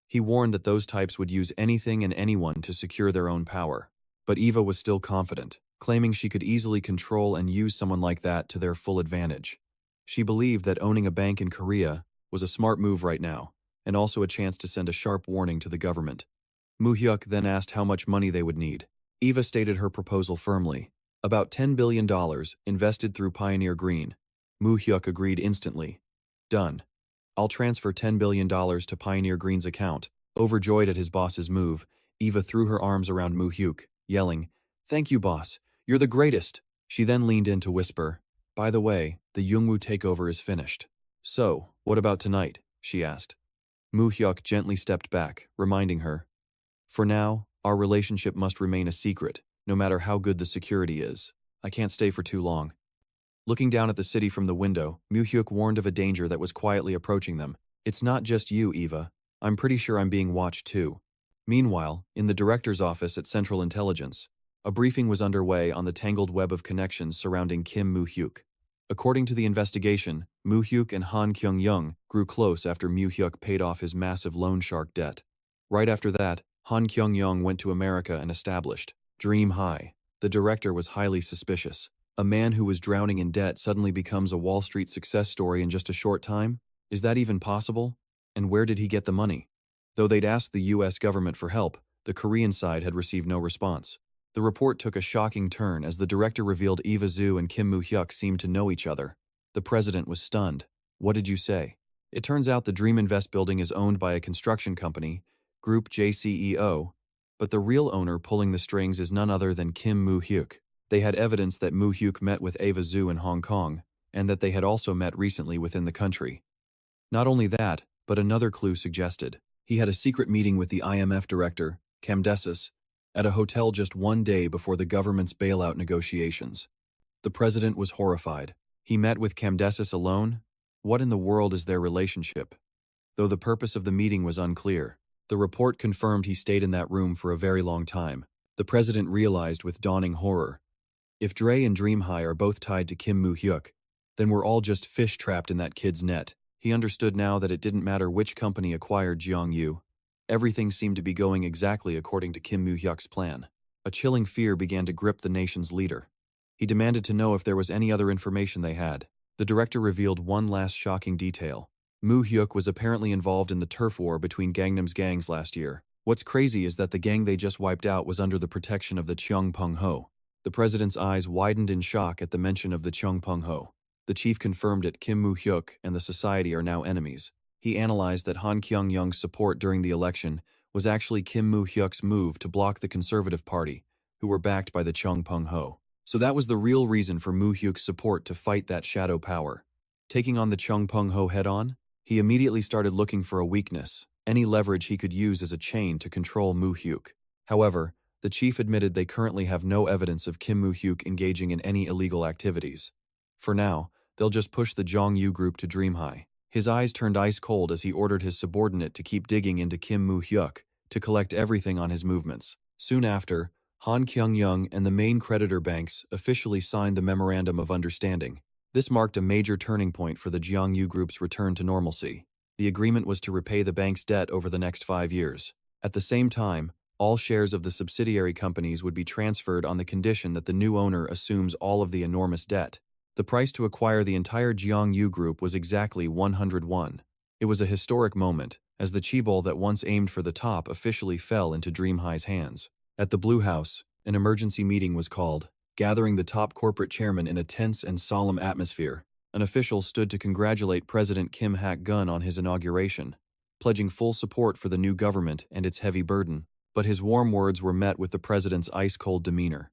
He warned that those types would use anything and anyone to secure their own power. But Eva was still confident, claiming she could easily control and use someone like that to their full advantage. She believed that owning a bank in Korea was a smart move right now, and also a chance to send a sharp warning to the government. Mu Hyuk then asked how much money they would need. Eva stated her proposal firmly. About $10 billion invested through Pioneer Green. Mu Hyuk agreed instantly. Done. I'll transfer $10 billion to Pioneer Green's account. Overjoyed at his boss's move, Eva threw her arms around Mu Hyuk, yelling, "Thank you, boss. You're the greatest." She then leaned in to whisper, "By the way, the Youngwoo takeover is finished." "So, what about tonight?" she asked. Mu Hyuk gently stepped back, reminding her, "For now, our relationship must remain a secret, no matter how good the security is. I can't stay for too long." Looking down at the city from the window, Mu Hyuk warned of a danger that was quietly approaching them. "It's not just you, Eva. I'm pretty sure I'm being watched too." Meanwhile, in the director's office at Central Intelligence, a briefing was underway on the tangled web of connections surrounding Kim Mu Hyuk. According to the investigation, Mu Hyuk and Han Kyung-young grew close after Mu Hyuk paid off his massive loan shark debt. Right after that, Han Kyung-young went to America and established Dream High. The director was highly suspicious. A man who was drowning in debt suddenly becomes a Wall Street success story in just a short time? Is that even possible? And where did he get the money? Though they'd asked the US government for help, the Korean side had received no response. The report took a shocking turn as the director revealed Eva Zhu and Kim Mu Hyuk seemed to know each other. The president was stunned. "What did you say?" It turns out the Dream Invest building is owned by a construction company, Group JCEO, but the real owner pulling the strings is none other than Kim Mu Hyuk. They had evidence that Mu Hyuk met with Eva Zhu in Hong Kong, and that they had also met recently within the country. Not only that, but another clue suggested. He had a secret meeting with the IMF director, Kamdesis, at a hotel just one day before the government's bailout negotiations. The president was horrified. He met with Kamdesis alone? What in the world is their relationship? Though the purpose of the meeting was unclear, the report confirmed he stayed in that room for a very long time. The president realized with dawning horror, if Dre and Dream High are both tied to Kim Mu Hyuk, then we're all just fish trapped in that kid's net. He understood now that it didn't matter which company acquired Jeongyu. Everything seemed to be going exactly according to Kim Mu Hyuk's plan. A chilling fear began to grip the nation's leader. He demanded to know if there was any other information they had. The director revealed one last shocking detail. Mu Hyuk was apparently involved in the turf war between Gangnam's gangs last year. What's crazy is that the gang they just wiped out was under the protection of the Cheongpung-ho. The president's eyes widened in shock at the mention of the Cheongpung-ho. The chief confirmed it. Kim Mu Hyuk and the society are now enemies. He analyzed that Han Kyung-young's support during the election was actually Kim Mu Hyuk's move to block the Conservative Party, who were backed by the Cheongpung-ho. So that was the real reason for Mu Hyuk's support to fight that shadow power. Taking on the Cheongpung-ho head-on, he immediately started looking for a weakness, any leverage he could use as a chain to control Mu Hyuk. However, the chief admitted they currently have no evidence of Kim Mu Hyuk engaging in any illegal activities. For now, they'll just push the Jeongyu group to Dream High. His eyes turned ice cold as he ordered his subordinate to keep digging into Kim Mu Hyuk to collect everything on his movements. Soon after, Han Kyung-young and the main creditor banks officially signed the Memorandum of Understanding. This marked a major turning point for the Jeongyu group's return to normalcy. The agreement was to repay the bank's debt over the next 5 years. At the same time, all shares of the subsidiary companies would be transferred on the condition that the new owner assumes all of the enormous debt. The price to acquire the entire Jeongyu group was exactly 101. It was a historic moment, as the chaebol that once aimed for the top officially fell into Dream High's hands. At the Blue House, an emergency meeting was called, gathering the top corporate chairman in a tense and solemn atmosphere. An official stood to congratulate President Kim Hak-gun on his inauguration, pledging full support for the new government and its heavy burden. But his warm words were met with the president's ice-cold demeanor.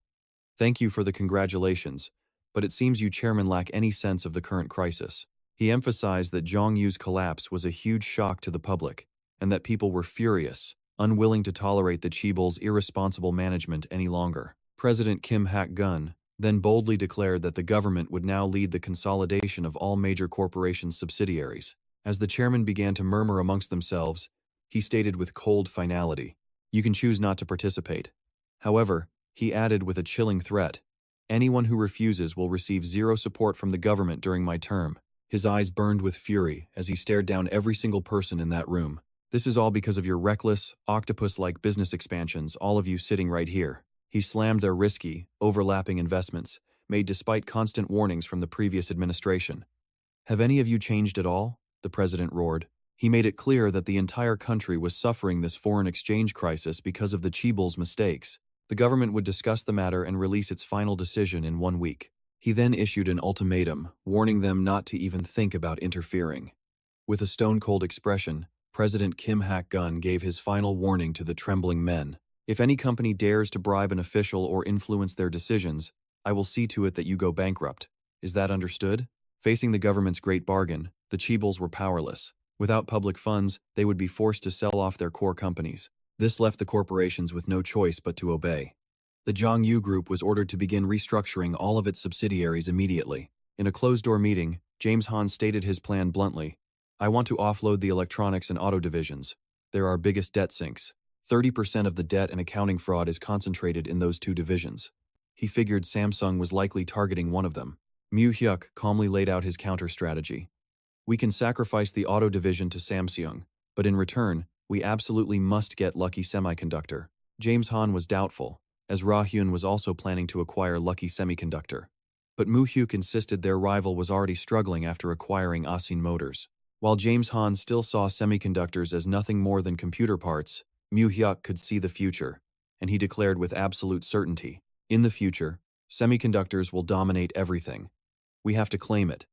"Thank you for the congratulations, but it seems you chairmen lack any sense of the current crisis." He emphasized that Jeongyu's collapse was a huge shock to the public, and that people were furious, unwilling to tolerate the Chaebol's irresponsible management any longer. President Kim Hak-gun then boldly declared that the government would now lead the consolidation of all major corporations' subsidiaries. As the chairman began to murmur amongst themselves, he stated with cold finality, "You can choose not to participate." However, he added with a chilling threat, "Anyone who refuses will receive zero support from the government during my term." His eyes burned with fury as he stared down every single person in that room. "This is all because of your reckless, octopus-like business expansions, all of you sitting right here." He slammed their risky, overlapping investments, made despite constant warnings from the previous administration. "Have any of you changed at all?" the president roared. He made it clear that the entire country was suffering this foreign exchange crisis because of the Chaebol's mistakes. The government would discuss the matter and release its final decision in 1 week. He then issued an ultimatum, warning them not to even think about interfering. With a stone-cold expression, President Kim Hak-gun gave his final warning to the trembling men. "If any company dares to bribe an official or influence their decisions, I will see to it that you go bankrupt. Is that understood?" Facing the government's great bargain, the Chaebols were powerless. Without public funds, they would be forced to sell off their core companies. This left the corporations with no choice but to obey. The Jong-yu Group was ordered to begin restructuring all of its subsidiaries immediately. In a closed-door meeting, James Han stated his plan bluntly. "I want to offload the electronics and auto divisions. They're our biggest debt sinks. 30% of the debt and accounting fraud is concentrated in those two divisions." He figured Samsung was likely targeting one of them. Mu Hyuk calmly laid out his counter-strategy. "We can sacrifice the auto division to Samsung, but in return, we absolutely must get Lucky Semiconductor." James Han was doubtful, as Ra-hyun was also planning to acquire Lucky Semiconductor. But Mu Hyuk insisted their rival was already struggling after acquiring Asin Motors. While James Han still saw semiconductors as nothing more than computer parts, Mu Hyuk could see the future, and he declared with absolute certainty, "In the future, semiconductors will dominate everything. We have to claim it."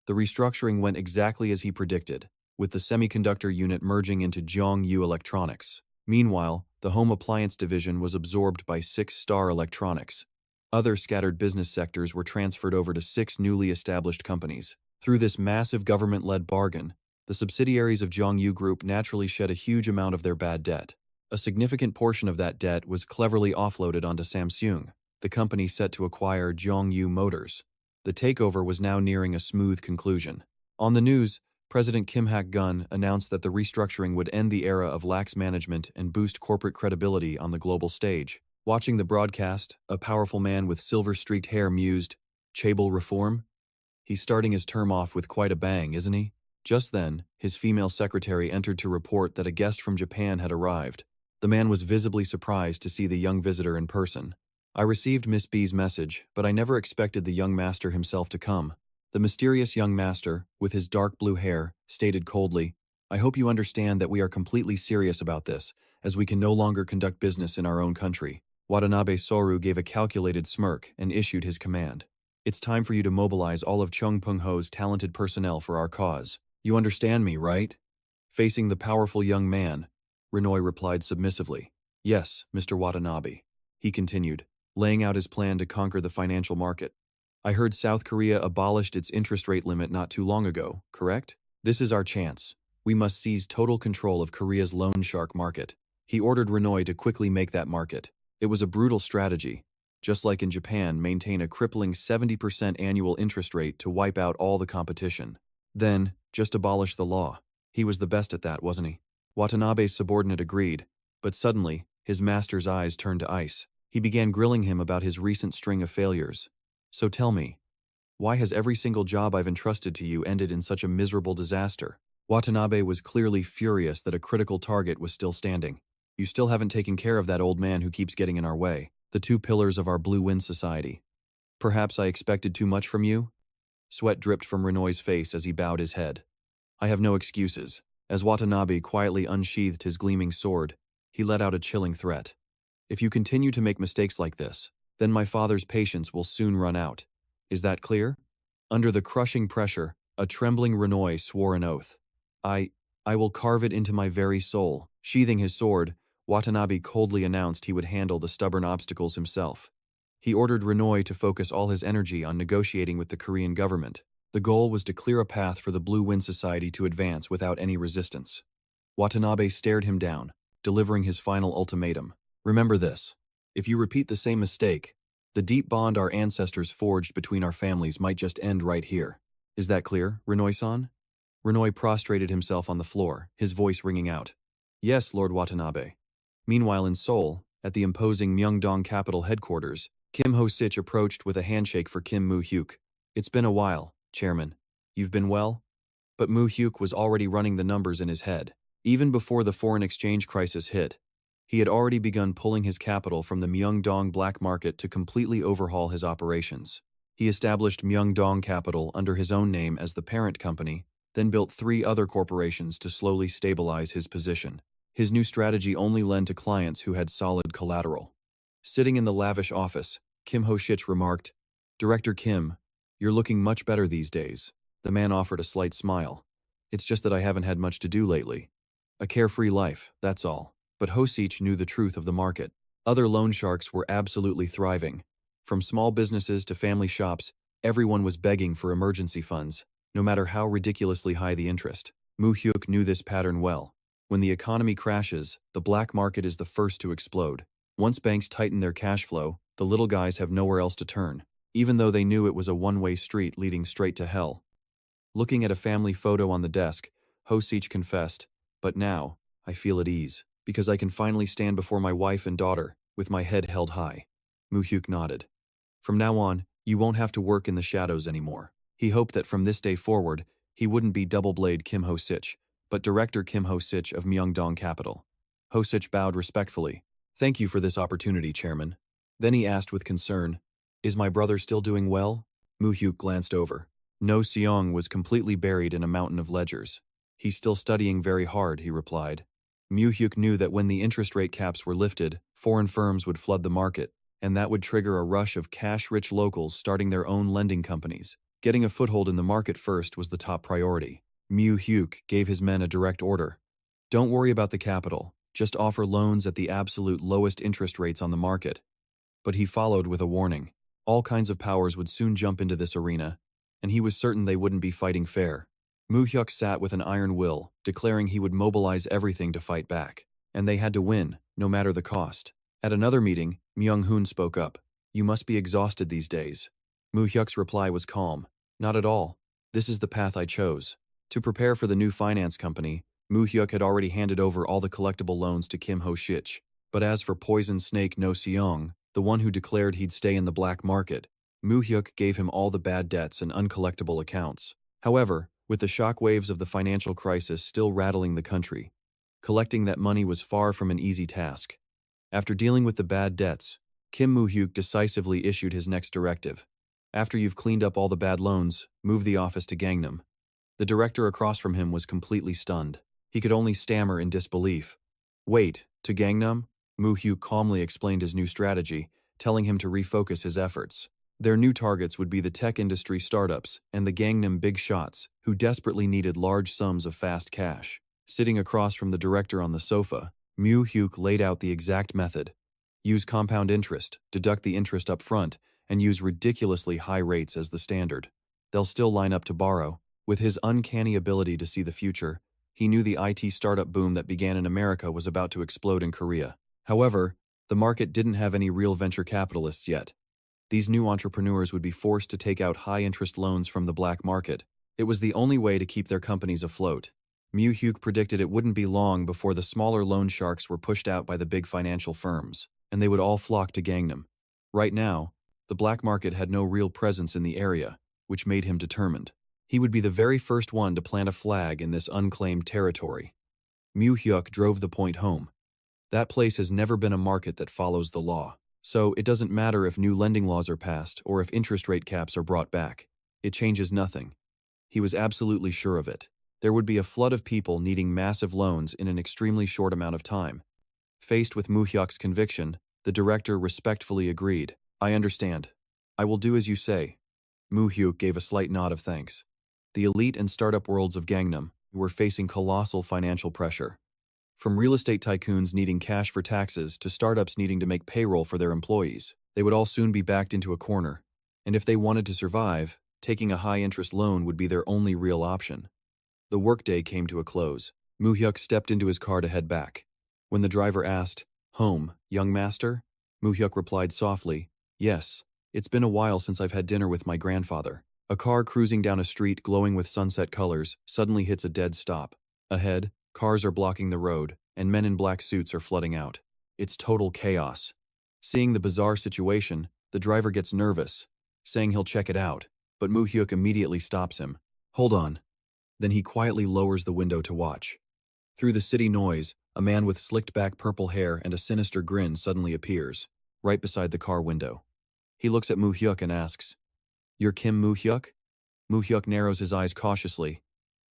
The restructuring went exactly as he predicted, with the semiconductor unit merging into Jong-yu Electronics. Meanwhile, the home appliance division was absorbed by 6-Star Electronics. Other scattered business sectors were transferred over to 6 newly established companies. Through this massive government-led bargain, the subsidiaries of Jong-yu Group naturally shed a huge amount of their bad debt. A significant portion of that debt was cleverly offloaded onto Samsung, the company set to acquire Jong-yu Motors. The takeover was now nearing a smooth conclusion. On the news, President Kim Hak-gun announced that the restructuring would end the era of lax management and boost corporate credibility on the global stage. Watching the broadcast, a powerful man with silver-streaked hair mused, "Chaebol reform? He's starting his term off with quite a bang, isn't he?" Just then, his female secretary entered to report that a guest from Japan had arrived. The man was visibly surprised to see the young visitor in person. "I received Miss B's message, but I never expected the young master himself to come." The mysterious young master, with his dark blue hair, stated coldly, "I hope you understand that we are completely serious about this, as we can no longer conduct business in our own country." Watanabe Soru gave a calculated smirk and issued his command. "It's time for you to mobilize all of Chung Pung-ho's talented personnel for our cause. You understand me, right?" Facing the powerful young man, Renoy replied submissively, "Yes, Mr. Watanabe." He continued, laying out his plan to conquer the financial market. "I heard South Korea abolished its interest rate limit not too long ago, correct? This is our chance. We must seize total control of Korea's loan shark market." He ordered Renoy to quickly make that market. It was a brutal strategy. Just like in Japan, maintain a crippling 70% annual interest rate to wipe out all the competition. Then, just abolish the law. He was the best at that, wasn't he? Watanabe's subordinate agreed, but suddenly, his master's eyes turned to ice. He began grilling him about his recent string of failures. "So tell me, why has every single job I've entrusted to you ended in such a miserable disaster?" Watanabe was clearly furious that a critical target was still standing. "You still haven't taken care of that old man who keeps getting in our way, the 2 pillars of our Blue Wind Society. Perhaps I expected too much from you?" Sweat dripped from Renoy's face as he bowed his head. "I have no excuses." As Watanabe quietly unsheathed his gleaming sword, he let out a chilling threat. "If you continue to make mistakes like this, then my father's patience will soon run out. Is that clear?" Under the crushing pressure, a trembling Renoy swore an oath. I will carve it into my very soul." Sheathing his sword, Watanabe coldly announced he would handle the stubborn obstacles himself. He ordered Renoy to focus all his energy on negotiating with the Korean government. The goal was to clear a path for the Blue Wind Society to advance without any resistance. Watanabe stared him down. delivering his final ultimatum. Remember this. If you repeat the same mistake, the deep bond our ancestors forged between our families might just end right here. Is that clear, Renoi-san? Renoi prostrated himself on the floor, his voice ringing out. Yes, Lord Watanabe. Meanwhile in Seoul, at the imposing Myeongdong capital headquarters, Kim Ho-sich approached with a handshake for Kim Mu Hyuk. It's been a while, Chairman. You've been well? But Mu Hyuk was already running the numbers in his head. Even before the foreign exchange crisis hit, he had already begun pulling his capital from the Myeongdong black market to completely overhaul his operations. He established Myeongdong Capital under his own name as the parent company, then built 3 other corporations to slowly stabilize his position. His new strategy only lent to clients who had solid collateral. Sitting in the lavish office, Kim Ho-sich remarked, Director Kim, you're looking much better these days. The man offered a slight smile. It's just that I haven't had much to do lately. A carefree life, that's all. But Ho-sich knew the truth of the market. Other loan sharks were absolutely thriving. From small businesses to family shops, everyone was begging for emergency funds, no matter how ridiculously high the interest. Mu Hyuk knew this pattern well. When the economy crashes, the black market is the first to explode. Once banks tighten their cash flow, the little guys have nowhere else to turn, even though they knew it was a one-way street leading straight to hell. Looking at a family photo on the desk, Ho-sich confessed, but now, I feel at ease, because I can finally stand before my wife and daughter, with my head held high. Mu Hyuk nodded. From now on, you won't have to work in the shadows anymore. He hoped that from this day forward, he wouldn't be double-blade Kim Ho-sich, but Director Kim Ho-sich of Myeongdong Capital. Ho-sich bowed respectfully. Thank you for this opportunity, Chairman. Then he asked with concern, Is my brother still doing well? Mu Hyuk glanced over. No Seong was completely buried in a mountain of ledgers. He's still studying very hard, he replied. Mu Hyuk knew that when the interest rate caps were lifted, foreign firms would flood the market, and that would trigger a rush of cash-rich locals starting their own lending companies. Getting a foothold in the market first was the top priority. Mu Hyuk gave his men a direct order. Don't worry about the capital, just offer loans at the absolute lowest interest rates on the market. But he followed with a warning. All kinds of powers would soon jump into this arena, and he was certain they wouldn't be fighting fair. Mu Hyuk sat with an iron will, declaring he would mobilize everything to fight back. And they had to win, no matter the cost. At another meeting, Myung-hoon spoke up. You must be exhausted these days. Mu Hyuk's reply was calm. Not at all. This is the path I chose. To prepare for the new finance company, Mu Hyuk had already handed over all the collectible loans to Kim Ho-sich. But as for Poison Snake No Seong, the one who declared he'd stay in the black market, Mu Hyuk gave him all the bad debts and uncollectible accounts. However, with the shockwaves of the financial crisis still rattling the country, collecting that money was far from an easy task. After dealing with the bad debts, Kim Mu Hyuk decisively issued his next directive. After you've cleaned up all the bad loans, move the office to Gangnam. The director across from him was completely stunned. He could only stammer in disbelief. Wait, to Gangnam? Mu Hyuk calmly explained his new strategy, telling him to refocus his efforts. Their new targets would be the tech industry startups and the Gangnam big shots, who desperately needed large sums of fast cash. Sitting across from the director on the sofa, Mu Hyuk laid out the exact method. Use compound interest, deduct the interest up front, and use ridiculously high rates as the standard. They'll still line up to borrow. With his uncanny ability to see the future, he knew the IT startup boom that began in America was about to explode in Korea. However, the market didn't have any real venture capitalists yet. These new entrepreneurs would be forced to take out high-interest loans from the black market. It was the only way to keep their companies afloat. Mu Hyuk predicted it wouldn't be long before the smaller loan sharks were pushed out by the big financial firms, and they would all flock to Gangnam. Right now, the black market had no real presence in the area, which made him determined. He would be the very first one to plant a flag in this unclaimed territory. Mu Hyuk drove the point home. That place has never been a market that follows the law. So it doesn't matter if new lending laws are passed or if interest rate caps are brought back. It changes nothing. He was absolutely sure of it. There would be a flood of people needing massive loans in an extremely short amount of time. Faced with Mu Hyuk's conviction, the director respectfully agreed. I understand. I will do as you say. Mu Hyuk gave a slight nod of thanks. The elite and startup worlds of Gangnam were facing colossal financial pressure. From real estate tycoons needing cash for taxes to startups needing to make payroll for their employees, they would all soon be backed into a corner. And if they wanted to survive, taking a high-interest loan would be their only real option. The workday came to a close. Mu Hyuk stepped into his car to head back. When the driver asked, "Home, young master?" Mu Hyuk replied softly, "Yes. It's been a while since I've had dinner with my grandfather." A car cruising down a street glowing with sunset colors suddenly hits a dead stop. Ahead, cars are blocking the road, and men in black suits are flooding out. It's total chaos. Seeing the bizarre situation, the driver gets nervous, saying he'll check it out, but Mu Hyuk immediately stops him. "Hold on." Then he quietly lowers the window to watch. Through the city noise, a man with slicked-back purple hair and a sinister grin suddenly appears, right beside the car window. He looks at Mu Hyuk and asks, "You're Kim Mu Hyuk?" Mu Hyuk narrows his eyes cautiously.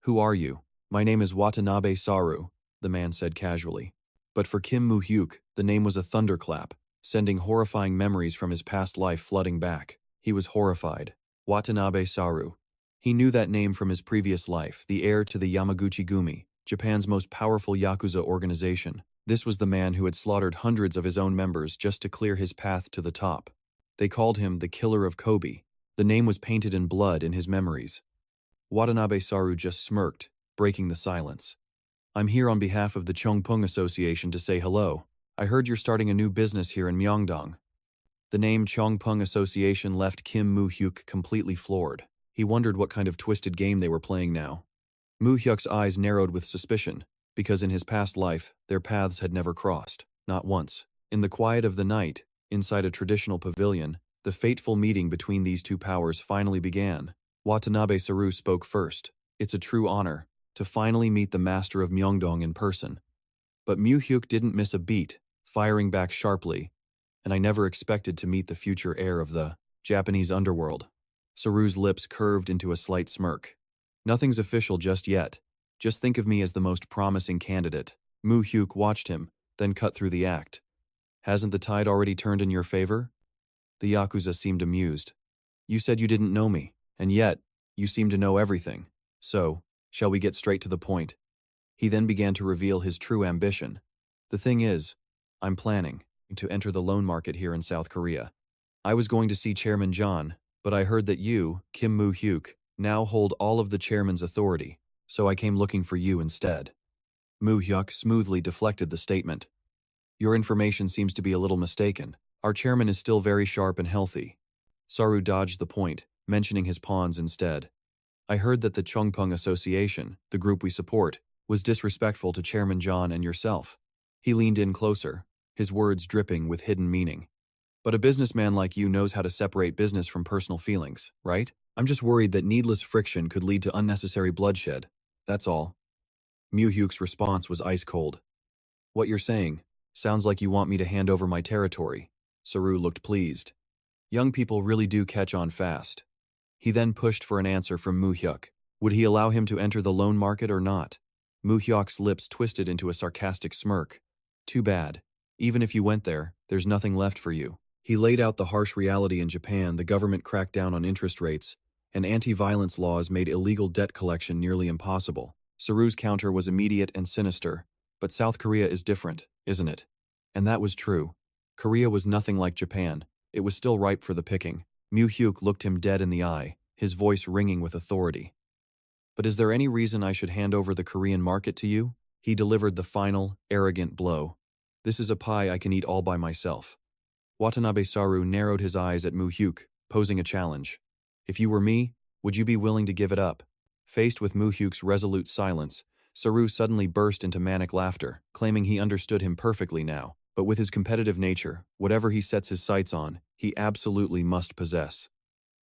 "Who are you?" "My name is Watanabe Saru," the man said casually. But for Kim Mu Hyuk, the name was a thunderclap, sending horrifying memories from his past life flooding back. He was horrified. Watanabe Saru. He knew that name from his previous life, the heir to the Yamaguchi-gumi, Japan's most powerful Yakuza organization. This was the man who had slaughtered hundreds of his own members just to clear his path to the top. They called him the Killer of Kobe. The name was painted in blood in his memories. Watanabe Saru just smirked, breaking the silence. "I'm here on behalf of the Chongpung Association to say hello. I heard you're starting a new business here in Myeongdong." The name Chongpung Association left Kim Mu Hyuk completely floored. He wondered what kind of twisted game they were playing now. Mu Hyuk's eyes narrowed with suspicion, because in his past life, their paths had never crossed, not once. In the quiet of the night, inside a traditional pavilion, the fateful meeting between these two powers finally began. Watanabe Saru spoke first. "It's a true honor to finally meet the master of Myeongdong in person." But Mu Hyuk didn't miss a beat, firing back sharply, "And I never expected to meet the future heir of the Japanese underworld." Saru's lips curved into a slight smirk. "Nothing's official just yet. Just think of me as the most promising candidate." Mu Hyuk watched him, then cut through the act. "Hasn't the tide already turned in your favor?" The Yakuza seemed amused. "You said you didn't know me, and yet, you seem to know everything. So, shall we get straight to the point?" He then began to reveal his true ambition. "The thing is, I'm planning to enter the loan market here in South Korea. I was going to see Chairman John, but I heard that you, Kim Mu Hyuk, now hold all of the chairman's authority, so I came looking for you instead." Mu Hyuk smoothly deflected the statement. "Your information seems to be a little mistaken. Our chairman is still very sharp and healthy." Saru dodged the point, mentioning his pawns instead. "I heard that the Chongpung Association, the group we support, was disrespectful to Chairman John and yourself." He leaned in closer, his words dripping with hidden meaning. "But a businessman like you knows how to separate business from personal feelings, right? I'm just worried that needless friction could lead to unnecessary bloodshed. That's all." Mu Hyuk's response was ice cold. "What you're saying sounds like you want me to hand over my territory." Saru looked pleased. Young people really do catch on fast. He then pushed for an answer from Mu Hyuk. Would he allow him to enter the loan market or not? Mu Hyuk's lips twisted into a sarcastic smirk. "Too bad. Even if you went there, there's nothing left for you." He laid out the harsh reality in Japan. The government cracked down on interest rates, and anti-violence laws made illegal debt collection nearly impossible. Saru's counter was immediate and sinister. "But South Korea is different, isn't it?" And that was true. Korea was nothing like Japan. It was still ripe for the picking. Mu Hyuk looked him dead in the eye, his voice ringing with authority. "But is there any reason I should hand over the Korean market to you?" He delivered the final, arrogant blow. "This is a pie I can eat all by myself." Watanabe Saru narrowed his eyes at Mu Hyuk, posing a challenge. "If you were me, would you be willing to give it up?" Faced with Mu Hyuk's resolute silence, Saru suddenly burst into manic laughter, claiming he understood him perfectly now. But with his competitive nature, whatever he sets his sights on, he absolutely must possess.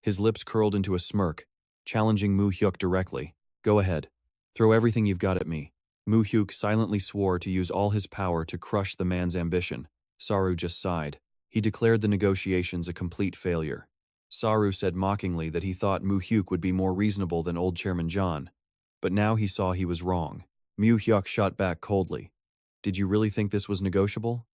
His lips curled into a smirk, challenging Mu Hyuk directly. "Go ahead. Throw everything you've got at me." Mu Hyuk silently swore to use all his power to crush the man's ambition. Saru just sighed. He declared the negotiations a complete failure. Saru said mockingly that he thought Mu Hyuk would be more reasonable than old Chairman John. But now he saw he was wrong. Mu Hyuk shot back coldly. "Did you really think this was negotiable?"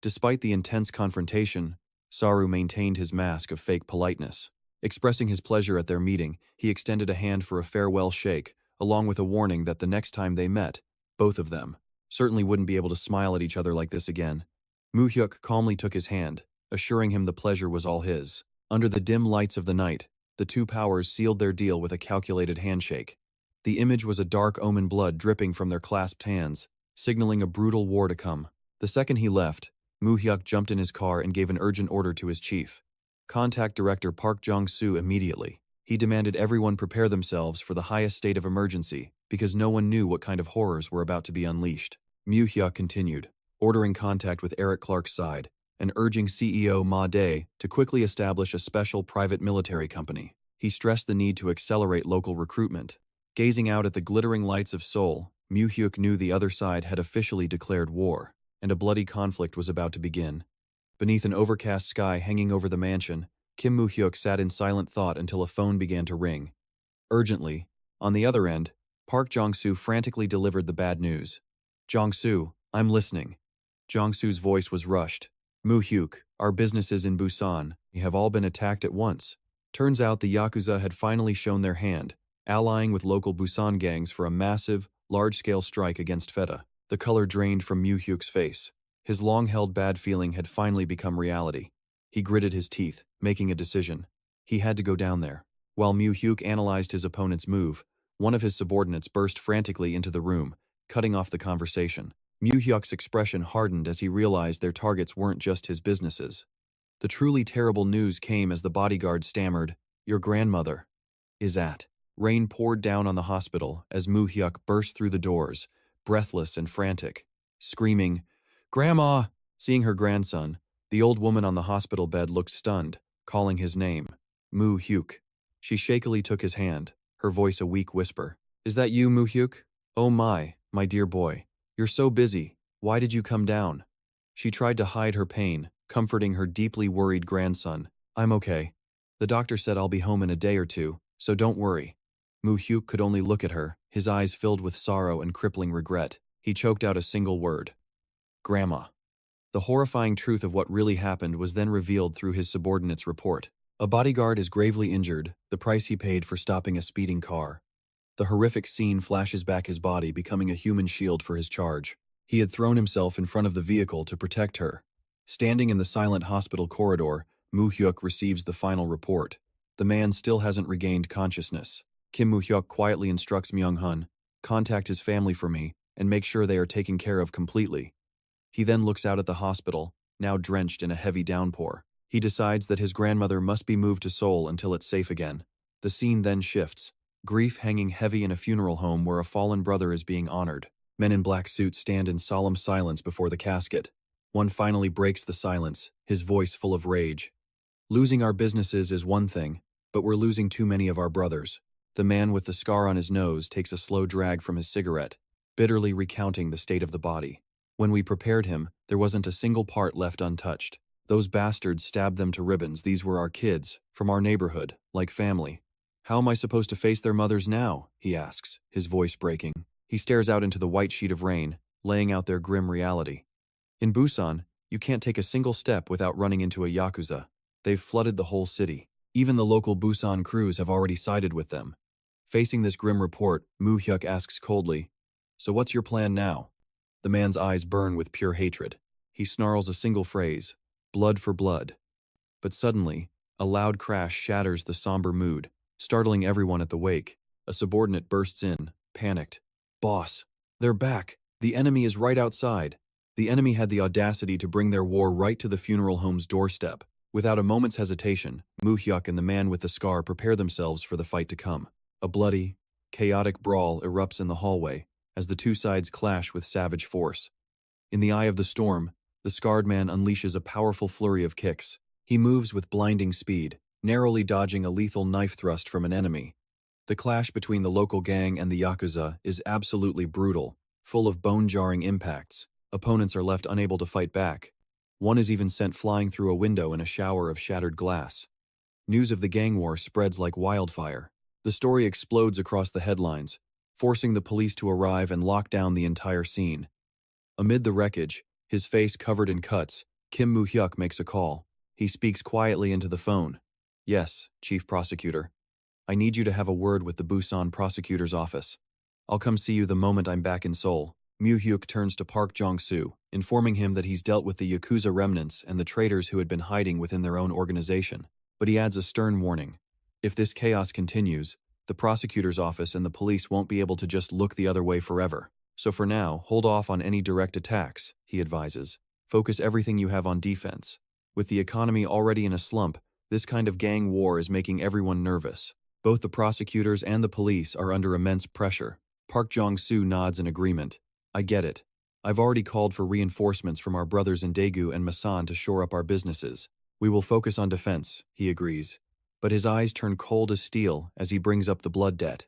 Despite the intense confrontation, Saru maintained his mask of fake politeness. Expressing his pleasure at their meeting, he extended a hand for a farewell shake, along with a warning that the next time they met, both of them certainly wouldn't be able to smile at each other like this again. Mu Hyuk calmly took his hand, assuring him the pleasure was all his. Under the dim lights of the night, the two powers sealed their deal with a calculated handshake. The image was a dark omen, blood dripping from their clasped hands, signaling a brutal war to come. The second he left, Mu Hyuk jumped in his car and gave an urgent order to his chief. Contact Director Park Jong-soo immediately. He demanded everyone prepare themselves for the highest state of emergency because no one knew what kind of horrors were about to be unleashed. Mu Hyuk continued, ordering contact with Eric Clark's side and urging CEO Ma Dae to quickly establish a special private military company. He stressed the need to accelerate local recruitment. Gazing out at the glittering lights of Seoul, Mu Hyuk knew the other side had officially declared war, and a bloody conflict was about to begin. Beneath an overcast sky hanging over the mansion, Kim Mu Hyuk sat in silent thought until a phone began to ring. Urgently, on the other end, Park Jong-soo frantically delivered the bad news. "Jong-soo, I'm listening." Jong-soo's voice was rushed. "Mu Hyuk, our businesses in Busan have all been attacked at once." Turns out the Yakuza had finally shown their hand, allying with local Busan gangs for a massive, large-scale strike against Feta. The color drained from Mu Hyuk's face. His long-held bad feeling had finally become reality. He gritted his teeth, making a decision. He had to go down there. While Mu Hyuk analyzed his opponent's move, one of his subordinates burst frantically into the room, cutting off the conversation. Mu Hyuk's expression hardened as he realized their targets weren't just his businesses. The truly terrible news came as the bodyguard stammered, "Your grandmother is at." Rain poured down on the hospital as Mu Hyuk burst through the doors, breathless and frantic, screaming, "Grandma!" Seeing her grandson, the old woman on the hospital bed looked stunned, calling his name, Mu Hyuk. She shakily took his hand, her voice a weak whisper. "Is that you, Mu Hyuk? Oh my dear boy. You're so busy. Why did you come down?" She tried to hide her pain, comforting her deeply worried grandson. "I'm okay. The doctor said I'll be home in a day or two, so don't worry." Mu Hyuk could only look at her, his eyes filled with sorrow and crippling regret. He choked out a single word. "Grandma." The horrifying truth of what really happened was then revealed through his subordinate's report. A bodyguard is gravely injured, the price he paid for stopping a speeding car. The horrific scene flashes back his body, becoming a human shield for his charge. He had thrown himself in front of the vehicle to protect her. Standing in the silent hospital corridor, Mu Hyuk receives the final report. The man still hasn't regained consciousness. Kim Mu Hyuk quietly instructs Myung-hun, "Contact his family for me, and make sure they are taken care of completely." He then looks out at the hospital, now drenched in a heavy downpour. He decides that his grandmother must be moved to Seoul until it's safe again. The scene then shifts. Grief hanging heavy in a funeral home where a fallen brother is being honored. Men in black suits stand in solemn silence before the casket. One finally breaks the silence, his voice full of rage. "Losing our businesses is one thing, but we're losing too many of our brothers." The man with the scar on his nose takes a slow drag from his cigarette, bitterly recounting the state of the body. "When we prepared him, there wasn't a single part left untouched. Those bastards stabbed them to ribbons. These were our kids, from our neighborhood, like family. How am I supposed to face their mothers now?" he asks, his voice breaking. He stares out into the white sheet of rain, laying out their grim reality. In Busan, you can't take a single step without running into a Yakuza. They've flooded the whole city. Even the local Busan crews have already sided with them. Facing this grim report, Mu Hyuk asks coldly, "So what's your plan now?" The man's eyes burn with pure hatred. He snarls a single phrase, "Blood for blood." But suddenly, a loud crash shatters the somber mood, startling everyone at the wake. A subordinate bursts in, panicked. "Boss, they're back. The enemy is right outside." The enemy had the audacity to bring their war right to the funeral home's doorstep. Without a moment's hesitation, Mu Hyuk and the man with the scar prepare themselves for the fight to come. A bloody, chaotic brawl erupts in the hallway as the two sides clash with savage force. In the eye of the storm, the scarred man unleashes a powerful flurry of kicks. He moves with blinding speed, narrowly dodging a lethal knife thrust from an enemy. The clash between the local gang and the Yakuza is absolutely brutal, full of bone-jarring impacts. Opponents are left unable to fight back. One is even sent flying through a window in a shower of shattered glass. News of the gang war spreads like wildfire. The story explodes across the headlines, forcing the police to arrive and lock down the entire scene. Amid the wreckage, his face covered in cuts, Kim Mu Hyuk makes a call. He speaks quietly into the phone. "Yes, Chief Prosecutor. I need you to have a word with the Busan Prosecutor's office. I'll come see you the moment I'm back in Seoul." Mu Hyuk turns to Park Jong-soo, informing him that he's dealt with the Yakuza remnants and the traitors who had been hiding within their own organization. But he adds a stern warning. If this chaos continues, the prosecutor's office and the police won't be able to just look the other way forever. So for now, hold off on any direct attacks. he advises. Focus everything you have on defense. With the economy already in a slump, this kind of gang war is making everyone nervous. Both the prosecutors and the police are under immense pressure. Park Jong-soo nods in agreement. I get it. I've already called for reinforcements from our brothers in Daegu and Masan to shore up our businesses. We will focus on defense, he agrees. But his eyes turn cold as steel as he brings up the blood debt.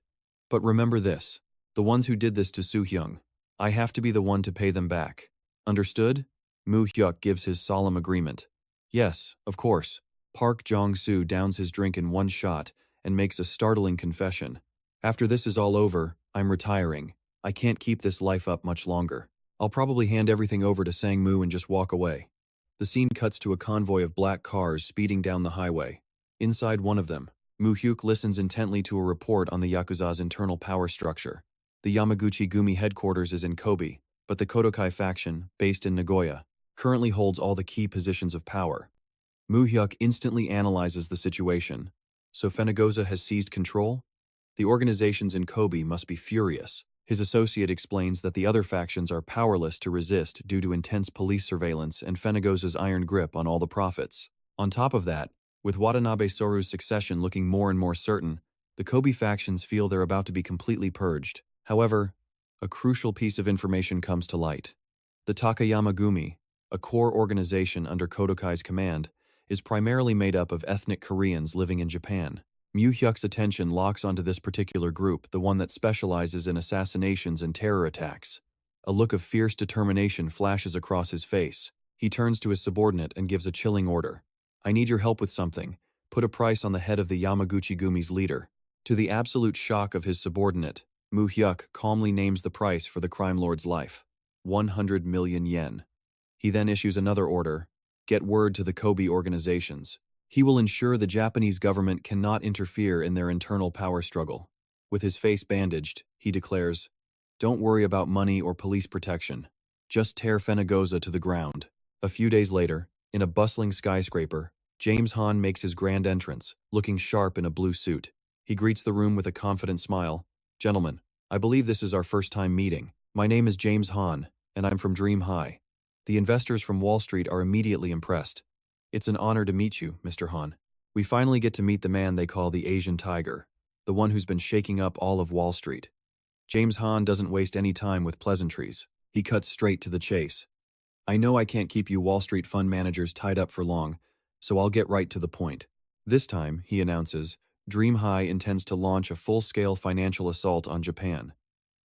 But remember this. The ones who did this to Soo-hyung. I have to be the one to pay them back. Understood? Mu Hyuk gives his solemn agreement. Yes, of course. Park Jong-soo downs his drink in one shot and makes a startling confession. After this is all over, I'm retiring. I can't keep this life up much longer. I'll probably hand everything over to Sang-moo and just walk away. The scene cuts to a convoy of black cars speeding down the highway. Inside one of them, Mu Hyuk listens intently to a report on the Yakuza's internal power structure. The Yamaguchi Gumi headquarters is in Kobe, but the Kodokai faction, based in Nagoya, currently holds all the key positions of power. Mu Hyuk instantly analyzes the situation. So Fenegoza has seized control? The organizations in Kobe must be furious. His associate explains that the other factions are powerless to resist due to intense police surveillance and Fenegoza's iron grip on all the profits. On top of that, with Watanabe Soru's succession looking more and more certain, the Kobe factions feel they're about to be completely purged. However, a crucial piece of information comes to light. The Takayama Gumi, a core organization under Kodokai's command, is primarily made up of ethnic Koreans living in Japan. Mu Hyuk's attention locks onto this particular group, the one that specializes in assassinations and terror attacks. A look of fierce determination flashes across his face. He turns to his subordinate and gives a chilling order. I need your help with something. Put a price on the head of the Yamaguchi Gumi's leader. To the absolute shock of his subordinate, Mu Hyuk calmly names the price for the crime lord's life. 100 million yen. He then issues another order. Get word to the Kobe organizations. He will ensure the Japanese government cannot interfere in their internal power struggle. With his face bandaged, he declares, don't worry about money or police protection. Just tear Fenegoza to the ground. A few days later, in a bustling skyscraper, James Hahn makes his grand entrance, looking sharp in a blue suit. He greets the room with a confident smile. Gentlemen, I believe this is our first time meeting. My name is James Hahn, and I'm from Dream High. The investors from Wall Street are immediately impressed. It's an honor to meet you, Mr. Hahn. We finally get to meet the man they call the Asian Tiger, the one who's been shaking up all of Wall Street. James Hahn doesn't waste any time with pleasantries. He cuts straight to the chase. I know I can't keep you Wall Street fund managers tied up for long, so I'll get right to the point. This time, he announces, Dream High intends to launch a full-scale financial assault on Japan.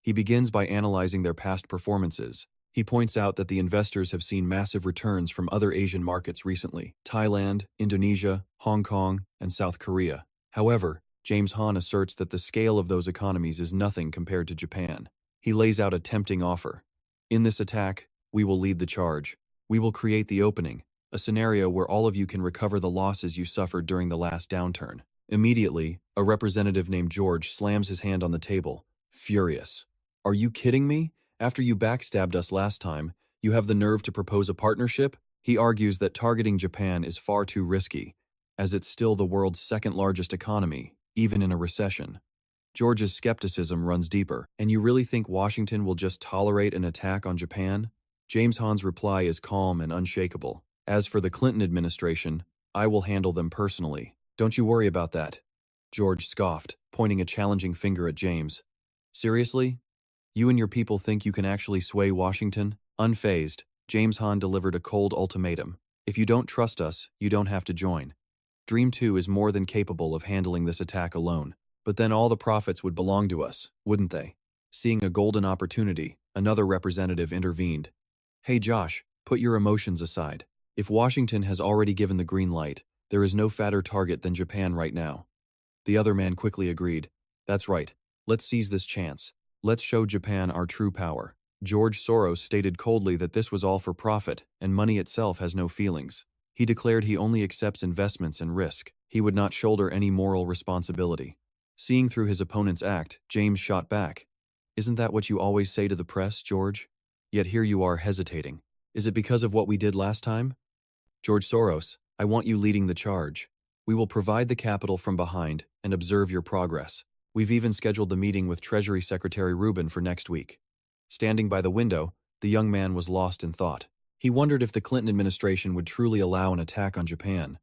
He begins by analyzing their past performances. He points out that the investors have seen massive returns from other Asian markets recently: Thailand, Indonesia, Hong Kong, and South Korea. However, James Hahn asserts that the scale of those economies is nothing compared to Japan. He lays out a tempting offer. In this attack, we will lead the charge. We will create the opening, a scenario where all of you can recover the losses you suffered during the last downturn. Immediately, a representative named George slams his hand on the table, furious. Are you kidding me? After you backstabbed us last time, you have the nerve to propose a partnership? He argues that targeting Japan is far too risky, as it's still the world's second-largest economy, even in a recession. George's skepticism runs deeper. And you really think Washington will just tolerate an attack on Japan? James Hahn's reply is calm and unshakable. As for the Clinton administration, I will handle them personally. Don't you worry about that. George scoffed, pointing a challenging finger at James. Seriously? You and your people think you can actually sway Washington? Unfazed, James Hahn delivered a cold ultimatum. If you don't trust us, you don't have to join. Dream 2 is more than capable of handling this attack alone. But then all the profits would belong to us, wouldn't they? Seeing a golden opportunity, another representative intervened. Hey Josh, put your emotions aside. If Washington has already given the green light, there is no fatter target than Japan right now. The other man quickly agreed. That's right. Let's seize this chance. Let's show Japan our true power. George Soros stated coldly that this was all for profit, and money itself has no feelings. He declared he only accepts investments and risk. He would not shoulder any moral responsibility. Seeing through his opponent's act, James shot back. Isn't that what you always say to the press, George? Yet here you are hesitating. Is it because of what we did last time? George Soros, I want you leading the charge. We will provide the capital from behind and observe your progress. We've even scheduled the meeting with Treasury Secretary Rubin for next week. Standing by the window, The young man was lost in thought. He wondered if the Clinton administration would truly allow an attack on Japan.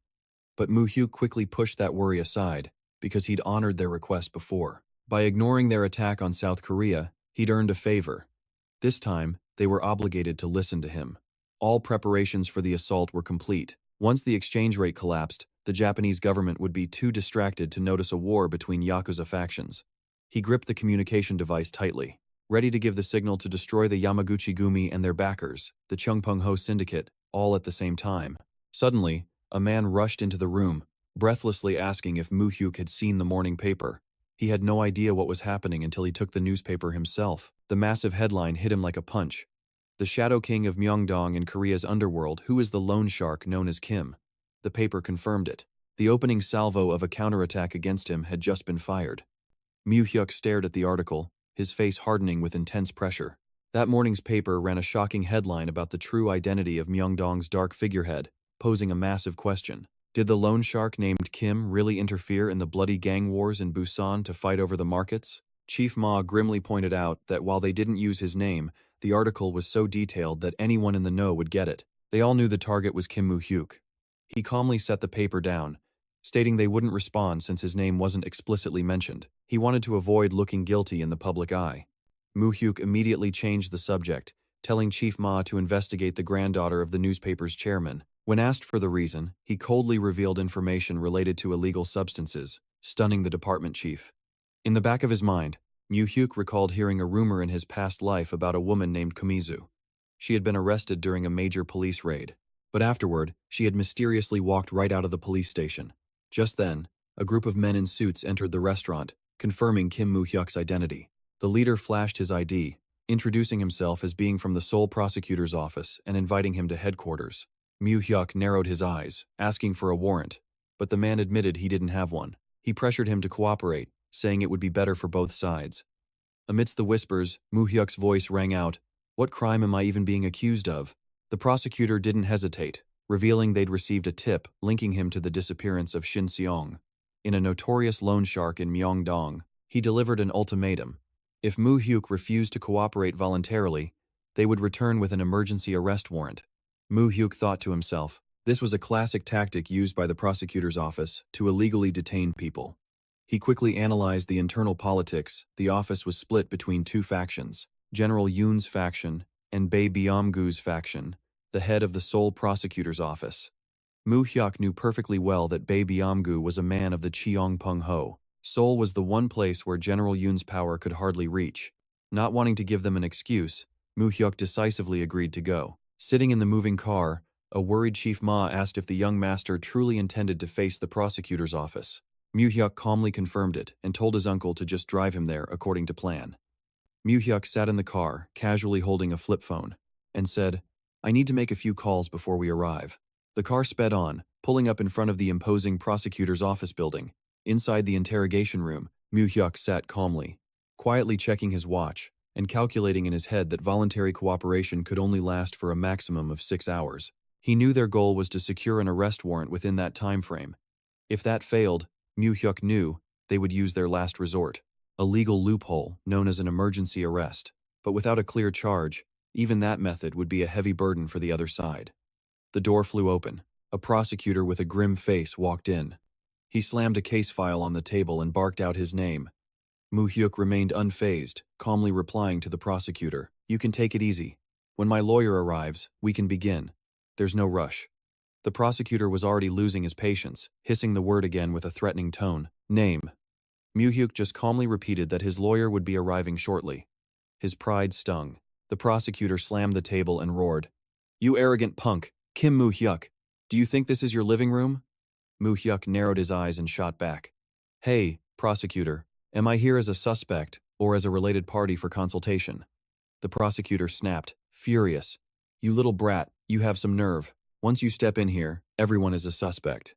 But Mu Hyuk quickly pushed that worry aside, because he'd honored their request before. By ignoring their attack on South Korea, he'd earned a favor. This time, they were obligated to listen to him. All preparations for the assault were complete. Once the exchange rate collapsed, the Japanese government would be too distracted to notice a war between Yakuza factions. He gripped the communication device tightly, ready to give the signal to destroy the Yamaguchi-gumi and their backers, the Chungpung-ho syndicate, all at the same time. Suddenly, a man rushed into the room, breathlessly asking if Mu Hyuk had seen the morning paper. He had no idea what was happening until he took the newspaper himself. The massive headline hit him like a punch. The Shadow King of Myeongdong in Korea's underworld, who is the loan shark known as Kim. The paper confirmed it. The opening salvo of a counterattack against him had just been fired. Mu Hyuk stared at the article, his face hardening with intense pressure. That morning's paper ran a shocking headline about the true identity of Myeongdong's dark figurehead, posing a massive question. Did the loan shark named Kim really interfere in the bloody gang wars in Busan to fight over the markets? Chief Ma grimly pointed out that while they didn't use his name, the article was so detailed that anyone in the know would get it. They all knew the target was Kim Mu Hyuk. He calmly set the paper down, stating they wouldn't respond since his name wasn't explicitly mentioned. He wanted to avoid looking guilty in the public eye. Mu Hyuk immediately changed the subject, telling Chief Ma to investigate the granddaughter of the newspaper's chairman. When asked for the reason, he coldly revealed information related to illegal substances, stunning the department chief. In the back of his mind, Mu Hyuk recalled hearing a rumor in his past life about a woman named Komizu. She had been arrested during a major police raid, but afterward, she had mysteriously walked right out of the police station. Just then, a group of men in suits entered the restaurant, confirming Kim Mu Hyuk's identity. The leader flashed his ID, introducing himself as being from the Seoul prosecutor's office and inviting him to headquarters. Mu Hyuk narrowed his eyes, asking for a warrant, but the man admitted he didn't have one. He pressured him to cooperate, saying it would be better for both sides. Amidst the whispers, Mu Hyuk's voice rang out, "What crime am I even being accused of?" The prosecutor didn't hesitate, revealing they'd received a tip linking him to the disappearance of Shin Seong. In a notorious loan shark in Myeongdong, he delivered an ultimatum. If Mu Hyuk refused to cooperate voluntarily, they would return with an emergency arrest warrant. Mu Hyuk thought to himself, this was a classic tactic used by the prosecutor's office to illegally detain people. He quickly analyzed the internal politics. The office was split between two factions, General Yoon's faction and Bae Byum-gu's faction, the head of the Seoul prosecutor's office. Mu Hyuk knew perfectly well that Bae Byum-gu was a man of the Cheongpung-ho. Seoul was the one place where General Yoon's power could hardly reach. Not wanting to give them an excuse, Mu Hyuk decisively agreed to go. Sitting in the moving car, a worried Chief Ma asked if the young master truly intended to face the prosecutor's office. Mu Hyuk calmly confirmed it and told his uncle to just drive him there according to plan. Mu Hyuk sat in the car, casually holding a flip phone, and said, "I need to make a few calls before we arrive." The car sped on, pulling up in front of the imposing prosecutor's office building. Inside the interrogation room, Mu Hyuk sat calmly, quietly checking his watch and calculating in his head that voluntary cooperation could only last for a maximum of 6 hours. He knew their goal was to secure an arrest warrant within that time frame. If that failed, Mu Hyuk knew they would use their last resort, a legal loophole known as an emergency arrest. But without a clear charge, even that method would be a heavy burden for the other side. The door flew open. A prosecutor with a grim face walked in. He slammed a case file on the table and barked out his name. Mu Hyuk remained unfazed, calmly replying to the prosecutor, "You can take it easy. When my lawyer arrives, we can begin. There's no rush." The prosecutor was already losing his patience, hissing the word again with a threatening tone, "Name." Mu Hyuk just calmly repeated that his lawyer would be arriving shortly. His pride stung. The prosecutor slammed the table and roared, "You arrogant punk, Kim Mu Hyuk, do you think this is your living room?" Mu Hyuk narrowed his eyes and shot back, "Hey, prosecutor, am I here as a suspect or as a related party for consultation?" The prosecutor snapped, furious, "You little brat, you have some nerve. Once you step in here, everyone is a suspect."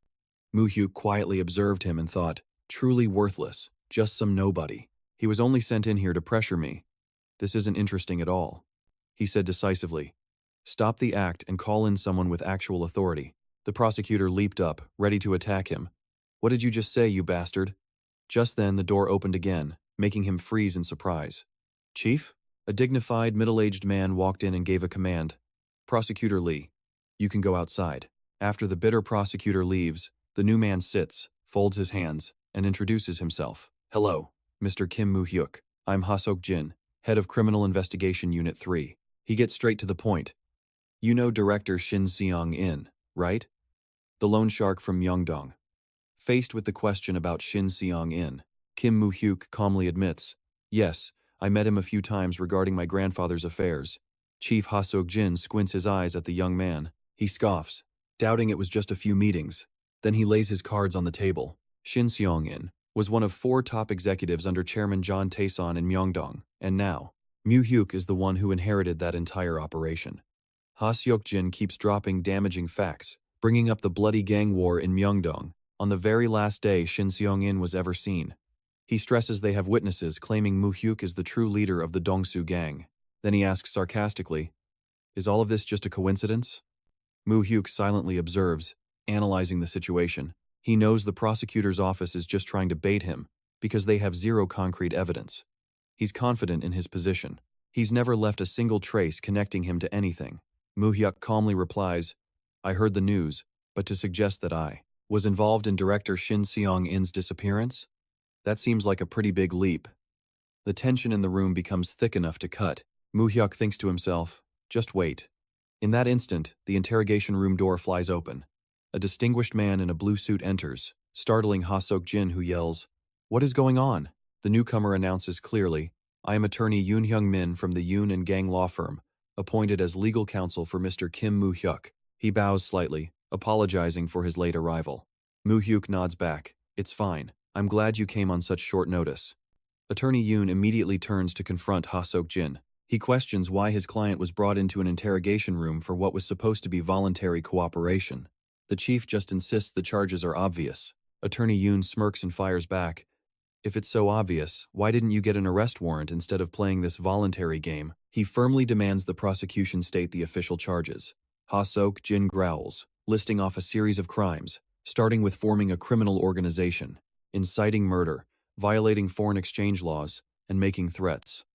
Mu Hyuk quietly observed him and thought, truly worthless, just some nobody. He was only sent in here to pressure me. This isn't interesting at all. He said decisively, "Stop the act and call in someone with actual authority." The prosecutor leaped up, ready to attack him. "What did you just say, you bastard?" Just then the door opened again, making him freeze in surprise. "Chief?" A dignified, middle-aged man walked in and gave a command. "Prosecutor Lee, you can go outside." After the bitter prosecutor leaves, the new man sits, folds his hands, and introduces himself. "Hello, Mr. Kim Mu Hyuk. I'm Ha-Sok Jin, head of Criminal Investigation Unit 3. He gets straight to the point. You know director Shin Seong-in, right? The loan shark from Myeongdong. Faced with the question about Shin Seong-in, Kim Mu Hyuk calmly admits, "Yes, I met him a few times regarding my grandfather's affairs." Chief Ha-Sok Jin squints his eyes at the young man. He scoffs, doubting it was just a few meetings. Then he lays his cards on the table. Shin Seong-in was one of 4 top executives under Chairman John Tae-son in Myeongdong, and now, Mu Hyuk is the one who inherited that entire operation. Ha-Sok Jin keeps dropping damaging facts, bringing up the bloody gang war in Myeongdong, on the very last day Shin Seong-in was ever seen. He stresses they have witnesses claiming Mu Hyuk is the true leader of the Dongsu gang. Then he asks sarcastically, "Is all of this just a coincidence?" Mu Hyuk silently observes, analyzing the situation. He knows the prosecutor's office is just trying to bait him, because they have zero concrete evidence. He's confident in his position. He's never left a single trace connecting him to anything. Mu Hyuk calmly replies, "I heard the news, but to suggest that I was involved in director Shin Seong-in's disappearance? That seems like a pretty big leap." The tension in the room becomes thick enough to cut. Mu Hyuk thinks to himself, "Just wait." In that instant, the interrogation room door flies open. A distinguished man in a blue suit enters, startling Ha-Sok Jin, who yells, "What is going on?" The newcomer announces clearly, "I am attorney Yoon Hyung Min from the Yoon and Gang law firm, appointed as legal counsel for Mr. Kim Mu Hyuk." He bows slightly, apologizing for his late arrival. Mu Hyuk nods back. "It's fine. I'm glad you came on such short notice." Attorney Yoon immediately turns to confront Ha-Sok Jin. He questions why his client was brought into an interrogation room for what was supposed to be voluntary cooperation. The chief just insists the charges are obvious. Attorney Yoon smirks and fires back, "If it's so obvious, why didn't you get an arrest warrant instead of playing this voluntary game?" He firmly demands the prosecution state the official charges. Ha-Sok Jin growls, listing off a series of crimes, starting with forming a criminal organization, inciting murder, violating foreign exchange laws, and making threats.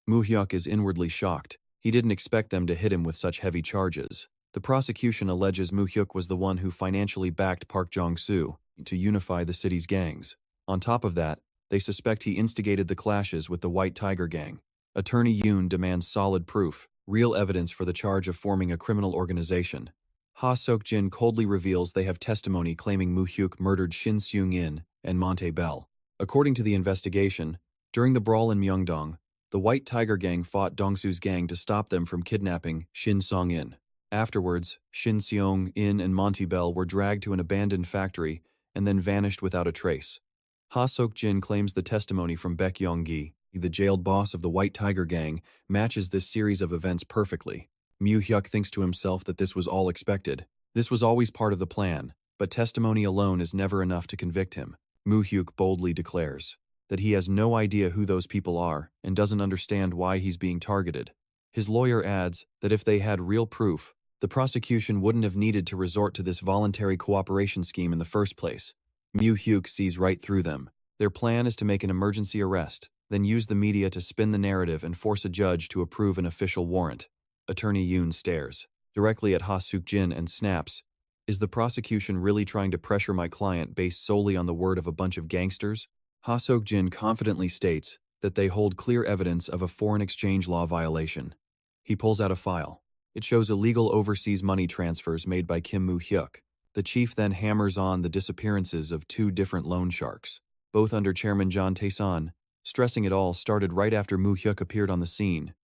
Mu Hyuk is inwardly shocked. He didn't expect them to hit him with such heavy charges. The prosecution alleges Mu Hyuk was the one who financially backed Park Jong-soo to unify the city's gangs. On top of that, they suspect he instigated the clashes with the White Tiger Gang. Attorney Yoon demands solid proof, real evidence for the charge of forming a criminal organization. Ha-Sok Jin coldly reveals they have testimony claiming Mu Hyuk murdered Shin Seong-in and Monte Bell. According to the investigation, during the brawl in Myeongdong, the White Tiger Gang fought Dongsu's gang to stop them from kidnapping Shin Seong-in. Afterwards, Shin Seong-in and Monte Bell were dragged to an abandoned factory and then vanished without a trace. Ha-Sok Jin claims the testimony from Baek Yong-gi, the jailed boss of the White Tiger Gang, matches this series of events perfectly. Mu Hyuk thinks to himself that this was all expected. This was always part of the plan, but testimony alone is never enough to convict him. Mu Hyuk boldly declares that he has no idea who those people are and doesn't understand why he's being targeted. His lawyer adds that if they had real proof, the prosecution wouldn't have needed to resort to this voluntary cooperation scheme in the first place. Mu Hyuk sees right through them. Their plan is to make an emergency arrest, then use the media to spin the narrative and force a judge to approve an official warrant. Attorney Yoon stares directly at Ha-Sok Jin and snaps, "Is the prosecution really trying to pressure my client based solely on the word of a bunch of gangsters?" Ha-Sok Jin confidently states that they hold clear evidence of a foreign exchange law violation. He pulls out a file. It shows illegal overseas money transfers made by Kim Mu Hyuk. The chief then hammers on the disappearances of 2 different loan sharks, both under Chairman John Tae-son, stressing it all started right after Mu Hyuk appeared on the scene.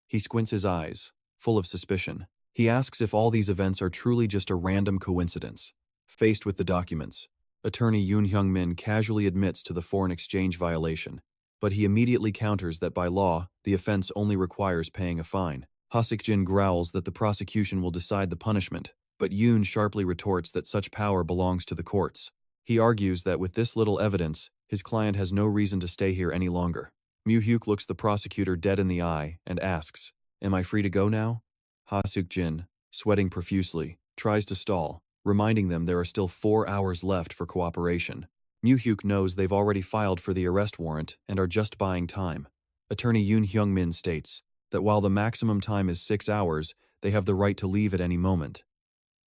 He squints his eyes, full of suspicion. He asks if all these events are truly just a random coincidence. Faced with the documents, Attorney Yoon Hyung Min casually admits to the foreign exchange violation, but he immediately counters that by law, the offense only requires paying a fine. Ha-Sok Jin growls that the prosecution will decide the punishment, but Yoon sharply retorts that such power belongs to the courts. He argues that with this little evidence, his client has no reason to stay here any longer. Mu Hyuk looks the prosecutor dead in the eye and asks, "Am I free to go now?" Ha-Sok Jin, sweating profusely, tries to stall, reminding them there are still 4 hours left for cooperation. Mu Hyuk knows they've already filed for the arrest warrant and are just buying time. Attorney Yoon Hyung Min states, that while the maximum time is 6 hours, they have the right to leave at any moment.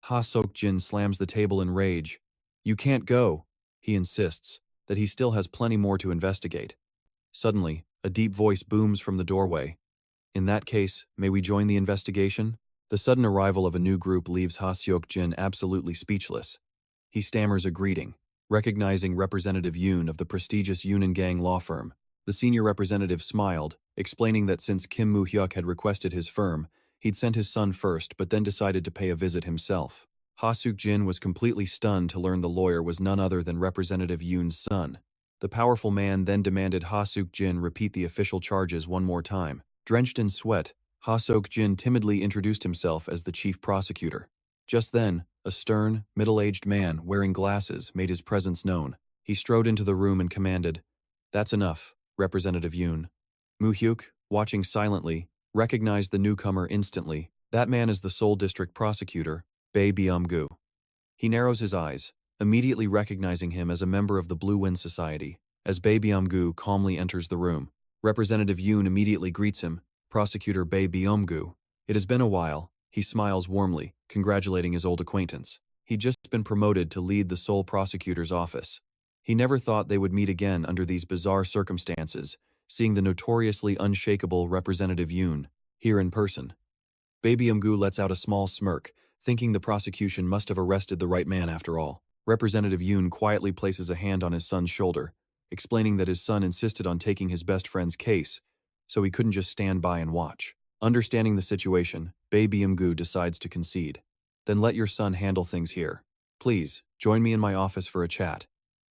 Ha Sok-jin slams the table in rage. "You can't go," he insists, that he still has plenty more to investigate. Suddenly, a deep voice booms from the doorway. "In that case, may we join the investigation?" The sudden arrival of a new group leaves Ha Seok-jin absolutely speechless. He stammers a greeting, recognizing Representative Yoon of the prestigious Yoon and Gang law firm. The senior representative smiled, explaining that since Kim Mu Hyuk had requested his firm, he'd sent his son first but then decided to pay a visit himself. Ha Seok-jin was completely stunned to learn the lawyer was none other than Representative Yoon's son. The powerful man then demanded Ha Seok-jin repeat the official charges one more time. Drenched in sweat, Ha Seok-jin timidly introduced himself as the chief prosecutor. Just then, a stern, middle-aged man wearing glasses made his presence known. He strode into the room and commanded, "That's enough, Representative Yoon." Mu Hyuk, watching silently, recognized the newcomer instantly. That man is the Seoul District Prosecutor, Bae Byum-gu. He narrows his eyes, immediately recognizing him as a member of the Blue Wind Society. As Bae Byum-gu calmly enters the room, Representative Yoon immediately greets him, "Prosecutor Bae Byum-gu. It has been a while." He smiles warmly, congratulating his old acquaintance. He'd just been promoted to lead the Seoul prosecutor's office. He never thought they would meet again under these bizarre circumstances, seeing the notoriously unshakable Representative Yoon here in person. Bae Byum-gu lets out a small smirk, thinking the prosecution must have arrested the right man after all. Representative Yoon quietly places a hand on his son's shoulder, explaining that his son insisted on taking his best friend's case, so he couldn't just stand by and watch. Understanding the situation, Bae Byum-gu decides to concede. "Then let your son handle things here. Please, join me in my office for a chat."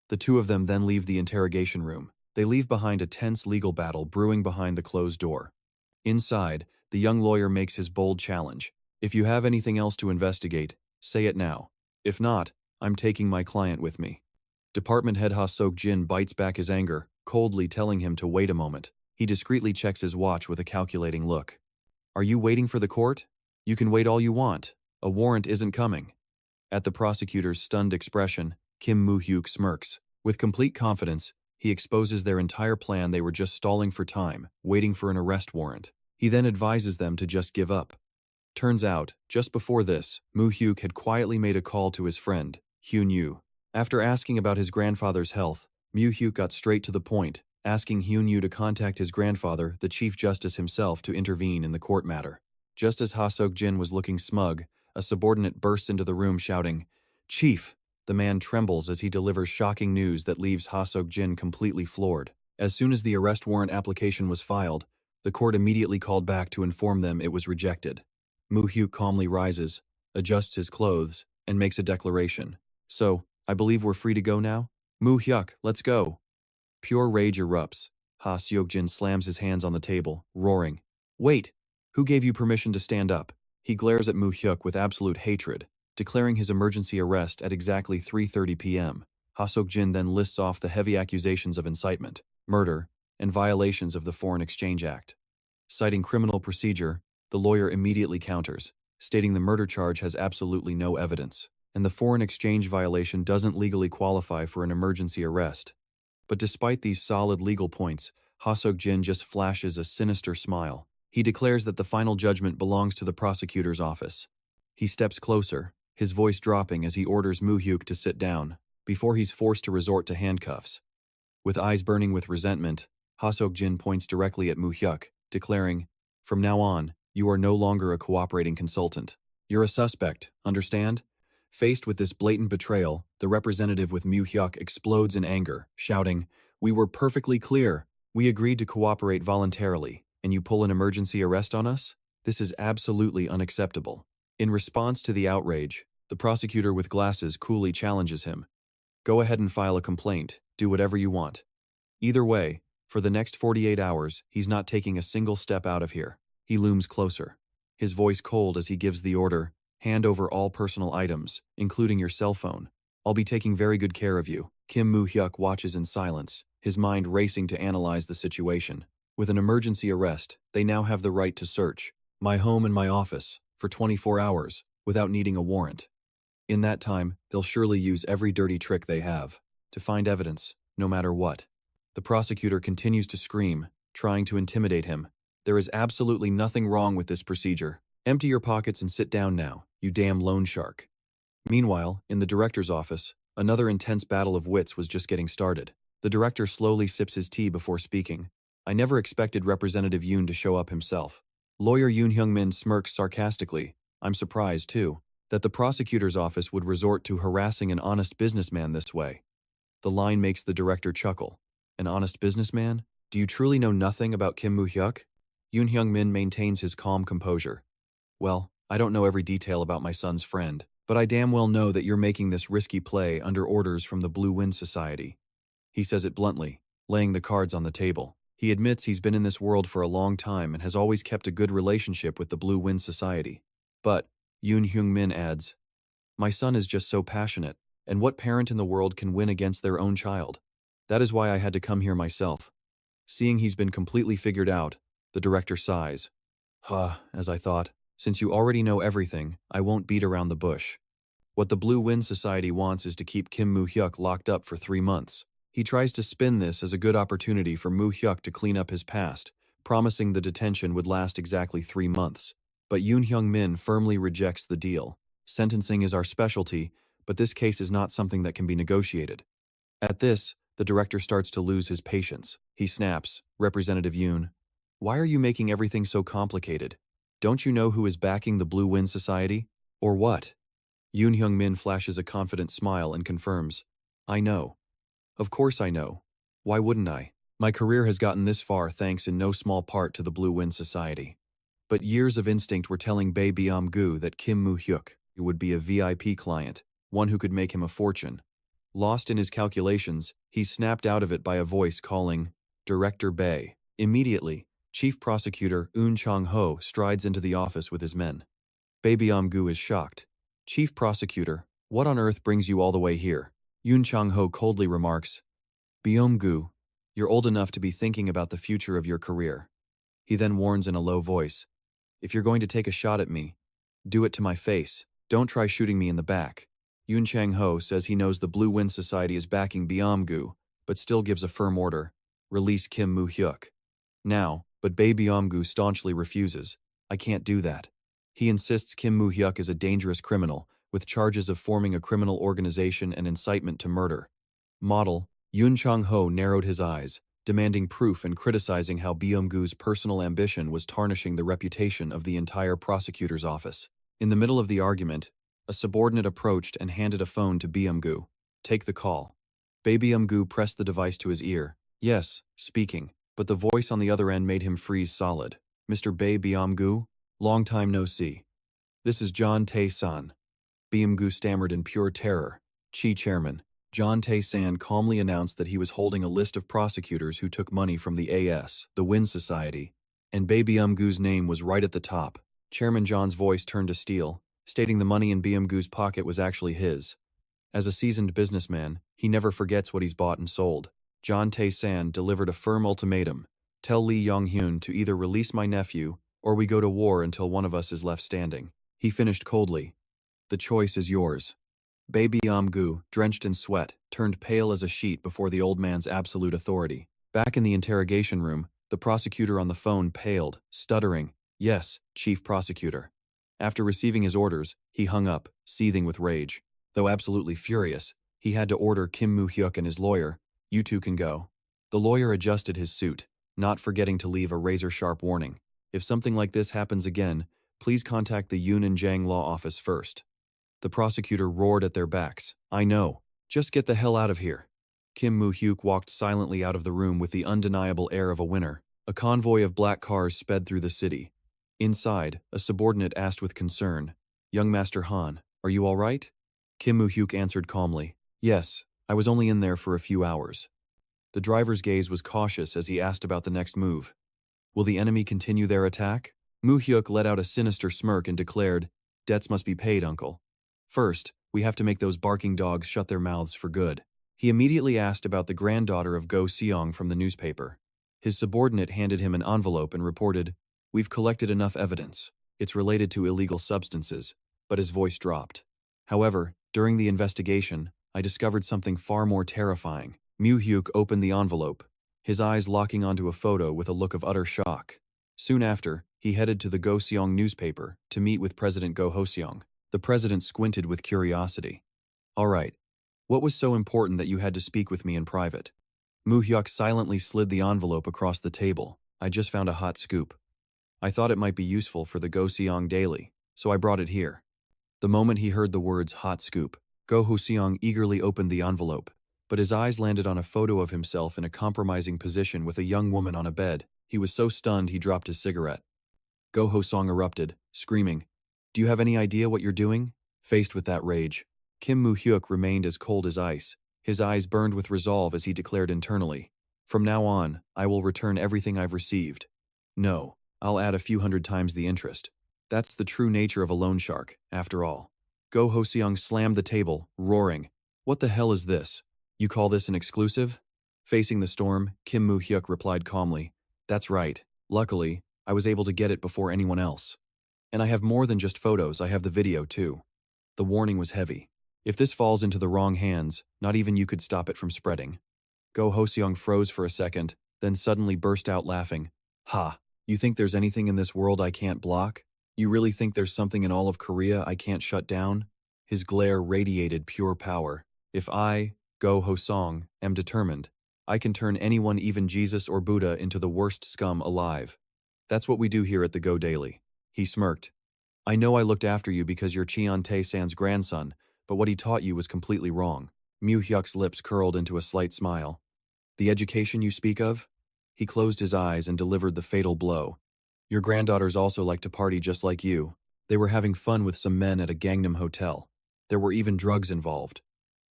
The two of them then leave the interrogation room. They leave behind a tense legal battle brewing behind the closed door. Inside, the young lawyer makes his bold challenge. "If you have anything else to investigate, say it now. If not, I'm taking my client with me." Department head Ha Seok-jin bites back his anger, coldly telling him to wait a moment. He discreetly checks his watch with a calculating look. "Are you waiting for the court? You can wait all you want. A warrant isn't coming." At the prosecutor's stunned expression, Kim Mu Hyuk smirks. With complete confidence, he exposes their entire plan. They were just stalling for time, waiting for an arrest warrant. He then advises them to just give up. Turns out, just before this, Mu Hyuk had quietly made a call to his friend, Hyun Yu. After asking about his grandfather's health, Mu Hyuk got straight to the point, asking Hyun Yu to contact his grandfather, the Chief Justice himself, to intervene in the court matter. Just as Ha Seok-jin was looking smug, a subordinate bursts into the room shouting, "Chief!" The man trembles as he delivers shocking news that leaves Ha Seok-jin completely floored. As soon as the arrest warrant application was filed, the court immediately called back to inform them it was rejected. Mu Hyuk calmly rises, adjusts his clothes, and makes a declaration. "So, I believe we're free to go now? Mu Hyuk, let's go." Pure rage erupts. Ha Seok-jin slams his hands on the table, roaring, "Wait! Who gave you permission to stand up?" He glares at Mu Hyuk with absolute hatred, declaring his emergency arrest at exactly 3:30 p.m. Ha Seok-jin then lists off the heavy accusations of incitement, murder, and violations of the Foreign Exchange Act. Citing criminal procedure, the lawyer immediately counters, stating the murder charge has absolutely no evidence, and the foreign exchange violation doesn't legally qualify for an emergency arrest. But despite these solid legal points, Ha Seok-jin just flashes a sinister smile. He declares that the final judgment belongs to the prosecutor's office. He steps closer, his voice dropping as he orders Mu Hyuk to sit down, before he's forced to resort to handcuffs. With eyes burning with resentment, Ha Seok-jin points directly at Mu Hyuk, declaring, "From now on, you are no longer a cooperating consultant. You're a suspect, understand?" Faced with this blatant betrayal, the representative with Mu Hyuk explodes in anger, shouting, "We were perfectly clear. We agreed to cooperate voluntarily, and you pull an emergency arrest on us? This is absolutely unacceptable." In response to the outrage, the prosecutor with glasses coolly challenges him. "Go ahead and file a complaint. Do whatever you want. Either way, for the next 48 hours, he's not taking a single step out of here." He looms closer, his voice cold as he gives the order, "Hand over all personal items, including your cell phone. I'll be taking very good care of you." Kim Mu Hyuk watches in silence, his mind racing to analyze the situation. With an emergency arrest, they now have the right to search my home and my office for 24 hours without needing a warrant. In that time, they'll surely use every dirty trick they have to find evidence, no matter what. The prosecutor continues to scream, trying to intimidate him, There is absolutely nothing wrong with this procedure. Empty your pockets and sit down now, you damn loan shark. Meanwhile, in the director's office, another intense battle of wits was just getting started. The director slowly sips his tea before speaking. I never expected Representative Yoon to show up himself. Lawyer Yoon Hyung-min smirks sarcastically. I'm surprised, too, that the prosecutor's office would resort to harassing an honest businessman this way. The line makes the director chuckle. An honest businessman? Do you truly know nothing about Kim Mu Hyuk? Yoon Hyung-min maintains his calm composure. Well, I don't know every detail about my son's friend, but I damn well know that you're making this risky play under orders from the Blue Wind Society. He says it bluntly, laying the cards on the table. He admits he's been in this world for a long time and has always kept a good relationship with the Blue Wind Society. But, Yoon Hyung-min adds, my son is just so passionate, and what parent in the world can win against their own child? That is why I had to come here myself. Seeing he's been completely figured out, the director sighs. As I thought, since you already know everything, I won't beat around the bush. What the Blue Wind Society wants is to keep Kim Mu Hyuk locked up for 3 months. He tries to spin this as a good opportunity for Mu Hyuk to clean up his past, promising the detention would last exactly 3 months. But Yoon Hyung-min firmly rejects the deal. Sentencing is our specialty, but this case is not something that can be negotiated. At this, the director starts to lose his patience. He snaps, Representative Yoon, why are you making everything so complicated? Don't you know who is backing the Blue Wind Society? Or what? Yoon Hyung-min flashes a confident smile and confirms, I know. Of course I know. Why wouldn't I? My career has gotten this far thanks in no small part to the Blue Wind Society. But years of instinct were telling Bae Byum-gu that Kim Mu Hyuk would be a VIP client, one who could make him a fortune. Lost in his calculations, he snapped out of it by a voice calling, Director Bae. Immediately, Chief Prosecutor Eun Chang-ho strides into the office with his men. Bae Byum-gu is shocked. Chief Prosecutor, what on earth brings you all the way here? Eun Chang-ho coldly remarks, Byum-gu, you're old enough to be thinking about the future of your career. He then warns in a low voice, if you're going to take a shot at me, do it to my face. Don't try shooting me in the back. Eun Chang-ho says he knows the Blue Wind Society is backing Byum-gu, but still gives a firm order, release Kim Mu Hyuk. Now, but Bae Byum-gu staunchly refuses. I can't do that. He insists Kim Mu Hyuk is a dangerous criminal, with charges of forming a criminal organization and incitement to murder. Model, Eun Chang-ho narrowed his eyes, demanding proof and criticizing how Byum-gu's personal ambition was tarnishing the reputation of the entire prosecutor's office. In the middle of the argument, a subordinate approached and handed a phone to Byum-gu. Take the call. Bae Byum-gu pressed the device to his ear. Yes, speaking, but the voice on the other end made him freeze solid. Mr. Bae Byum-gu? Long time no see. This is John Tae-san. Byum-gu stammered in pure terror. Chairman. John Tae-san calmly announced that he was holding a list of prosecutors who took money from the the Wind Society, and Bae Byum-gu's name was right at the top. Chairman John's voice turned to steel, stating the money in Byum-gu's pocket was actually his. As a seasoned businessman, he never forgets what he's bought and sold. John Tae-san delivered a firm ultimatum. Tell Lee Yong-hyun to either release my nephew, or we go to war until one of us is left standing. He finished coldly. The choice is yours. Bae Byum-gu, drenched in sweat, turned pale as a sheet before the old man's absolute authority. Back in the interrogation room, the prosecutor on the phone paled, stuttering, Yes, Chief Prosecutor. After receiving his orders, he hung up, seething with rage. Though absolutely furious, he had to order Kim Mu Hyuk and his lawyer, You two can go. The lawyer adjusted his suit, not forgetting to leave a razor-sharp warning. If something like this happens again, please contact the Yoon and Jang law office first. The prosecutor roared at their backs. I know. Just get the hell out of here. Kim Mu Hyuk walked silently out of the room with the undeniable air of a winner. A convoy of black cars sped through the city. Inside, a subordinate asked with concern, Young Master Han, are you all right? Kim Mu Hyuk answered calmly, Yes, I was only in there for a few hours. The driver's gaze was cautious as he asked about the next move. Will the enemy continue their attack? Mu Hyuk let out a sinister smirk and declared, Debts must be paid, uncle. First, we have to make those barking dogs shut their mouths for good. He immediately asked about the granddaughter of Go Seong from the newspaper. His subordinate handed him an envelope and reported, We've collected enough evidence. It's related to illegal substances, but his voice dropped. However, during the investigation, I discovered something far more terrifying. Mu Hyuk opened the envelope, his eyes locking onto a photo with a look of utter shock. Soon after, he headed to the Goseong newspaper to meet with President Go Hoseong. The president squinted with curiosity. All right. What was so important that you had to speak with me in private? Mu Hyuk silently slid the envelope across the table. I just found a hot scoop. I thought it might be useful for the Goseong Daily, so I brought it here. The moment he heard the words hot scoop, Go Hoseong eagerly opened the envelope, but his eyes landed on a photo of himself in a compromising position with a young woman on a bed. He was so stunned he dropped his cigarette. Go Hoseong erupted, screaming, "Do you have any idea what you're doing?" Faced with that rage, Kim Mu Hyuk remained as cold as ice. His eyes burned with resolve as he declared internally, "From now on, I will return everything I've received. No, I'll add a few hundred times the interest. That's the true nature of a loan shark, after all." Go Hoseong slammed the table, roaring, "What the hell is this? You call this an exclusive?" Facing the storm, Kim Mu Hyuk replied calmly, "That's right. Luckily, I was able to get it before anyone else. And I have more than just photos, I have the video too." The warning was heavy. If this falls into the wrong hands, not even you could stop it from spreading. Go Hoseong froze for a second, then suddenly burst out laughing. "Ha! You think there's anything in this world I can't block? You really think there's something in all of Korea I can't shut down?" His glare radiated pure power. "If I, Go Hoseong, am determined, I can turn anyone, even Jesus or Buddha, into the worst scum alive. That's what we do here at the Go Daily." He smirked. "I know I looked after you because you're Cheon Tae-san's grandson, but what he taught you was completely wrong." Mu Hyuk's lips curled into a slight smile. "The education you speak of?" He closed his eyes and delivered the fatal blow. "Your granddaughters also like to party just like you. They were having fun with some men at a Gangnam hotel. There were even drugs involved."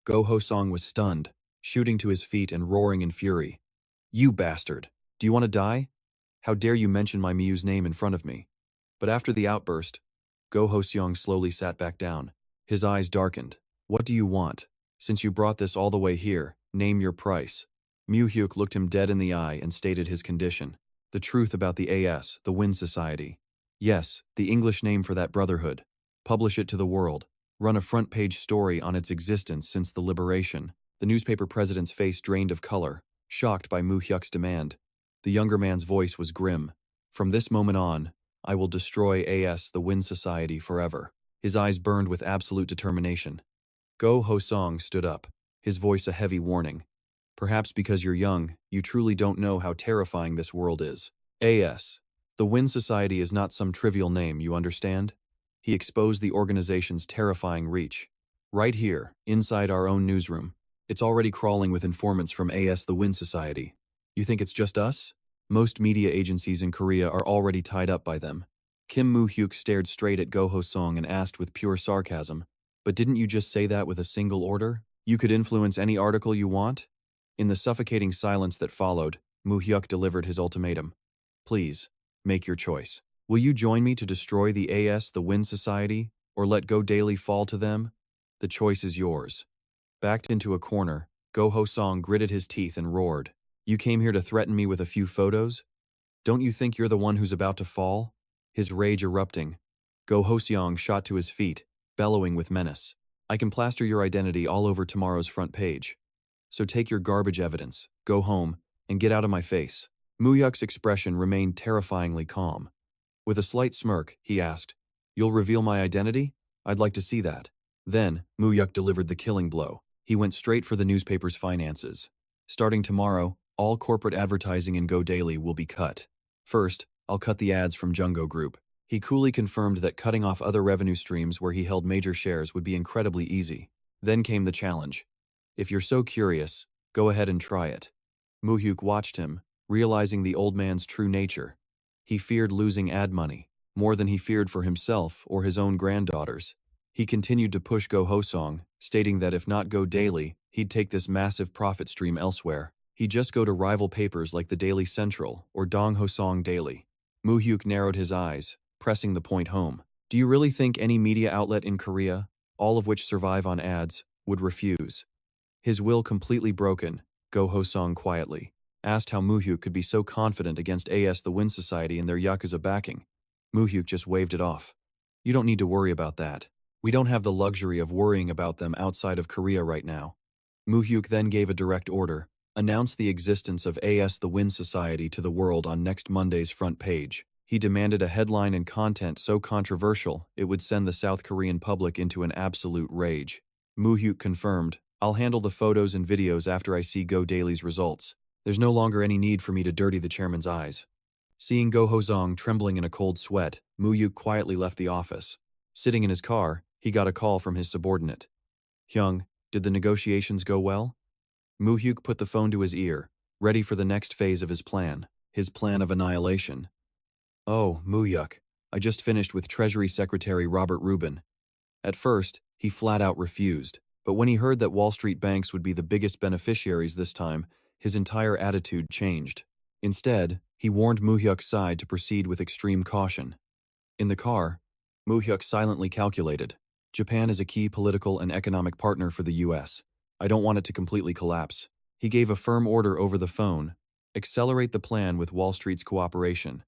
Go Hoseong was stunned, shooting to his feet and roaring in fury. "You bastard! Do you want to die? How dare you mention my Miu's name in front of me?" But after the outburst, Go Hoseong slowly sat back down. His eyes darkened. "What do you want? Since you brought this all the way here, name your price." Mu Hyuk looked him dead in the eye and stated his condition. The truth about the AS, the Wind Society. Yes, the English name for that brotherhood. Publish it to the world. Run a front-page story on its existence since the liberation. The newspaper president's face drained of color, shocked by Mu Hyuk's demand. The younger man's voice was grim. "From this moment on, I will destroy AS, the Wind Society, forever." His eyes burned with absolute determination. Go Hoseong stood up, his voice a heavy warning. "Perhaps because you're young, you truly don't know how terrifying this world is. AS, the Wind Society is not some trivial name, you understand?" He exposed the organization's terrifying reach. "Right here, inside our own newsroom. It's already crawling with informants from AS, the Wind Society. You think it's just us? Most media agencies in Korea are already tied up by them." Kim Mu Hyuk stared straight at Go Hoseong and asked with pure sarcasm, "But didn't you just say that with a single order? You could influence any article you want?" In the suffocating silence that followed, Mu Hyuk delivered his ultimatum. "Please, make your choice. Will you join me to destroy the AS, the Wind Society, or let Go Daily fall to them? The choice is yours." Backed into a corner, Go Hoseong gritted his teeth and roared, "You came here to threaten me with a few photos? Don't you think you're the one who's about to fall?" His rage erupting, Go Hoseong shot to his feet, bellowing with menace. "I can plaster your identity all over tomorrow's front page. So take your garbage evidence, go home, and get out of my face." Mu Hyuk's expression remained terrifyingly calm. With a slight smirk, he asked, "You'll reveal my identity? I'd like to see that." Then, Mu Hyuk delivered the killing blow. He went straight for the newspaper's finances. "Starting tomorrow, all corporate advertising in Go Daily will be cut. First, I'll cut the ads from Jungo Group." He coolly confirmed that cutting off other revenue streams where he held major shares would be incredibly easy. Then came the challenge. "If you're so curious, go ahead and try it." Mu Hyuk watched him, realizing the old man's true nature. He feared losing ad money, more than he feared for himself or his own granddaughters. He continued to push Go Hoseong, stating that if not Go Daily, he'd take this massive profit stream elsewhere. He'd just go to rival papers like the Daily Central or Dong Hosong Daily. Mu Hyuk narrowed his eyes, pressing the point home. "Do you really think any media outlet in Korea, all of which survive on ads, would refuse?" His will completely broken, Go Hoseong quietly asked how Mu Hyuk could be so confident against AS, the Wind Society, and their Yakuza backing. Mu Hyuk just waved it off. "You don't need to worry about that. We don't have the luxury of worrying about them outside of Korea right now." Mu Hyuk then gave a direct order. "Announce the existence of AS, the Wind Society, to the world on next Monday's front page. He demanded a headline and content so controversial it would send the South Korean public into an absolute rage. Mu Hyuk confirmed, "I'll handle the photos and videos after I see Go Daily's results. There's no longer any need for me to dirty the chairman's eyes." Seeing Go Hozong trembling in a cold sweat, Mu Hyuk quietly left the office. Sitting in his car, he got a call from his subordinate. "Hyung, did the negotiations go well?" Mu Hyuk put the phone to his ear, ready for the next phase of his plan of annihilation. "Oh, Mu Hyuk, I just finished with Treasury Secretary Robert Rubin." At first, he flat out refused, but when he heard that Wall Street banks would be the biggest beneficiaries this time, his entire attitude changed. Instead, he warned Mu Hyuk's side to proceed with extreme caution. In the car, Mu Hyuk silently calculated, "Japan is a key political and economic partner for the US. I don't want it to completely collapse." He gave a firm order over the phone: accelerate the plan with Wall Street's cooperation.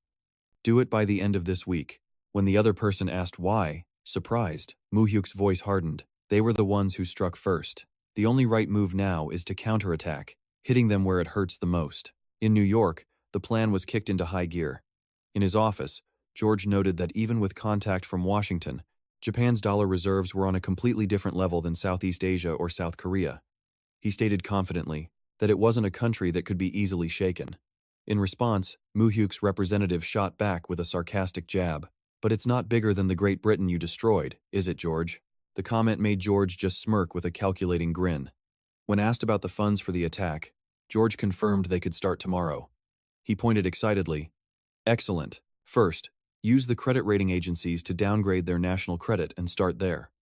Do it by the end of this week. When the other person asked why, surprised, Mu Hyuk's voice hardened. They were the ones who struck first. The only right move now is to counterattack, hitting them where it hurts the most. In New York, the plan was kicked into high gear. In his office, George noted that even with contact from Washington, Japan's dollar reserves were on a completely different level than Southeast Asia or South Korea. He stated confidently that it wasn't a country that could be easily shaken. In response, Mu Hyuk's representative shot back with a sarcastic jab. "But it's not bigger than the Great Britain you destroyed, is it, George?" The comment made George just smirk with a calculating grin. When asked about the funds for the attack, George confirmed they could start tomorrow. He pointed excitedly, "Excellent. First, use the credit rating agencies to downgrade their national credit and start there.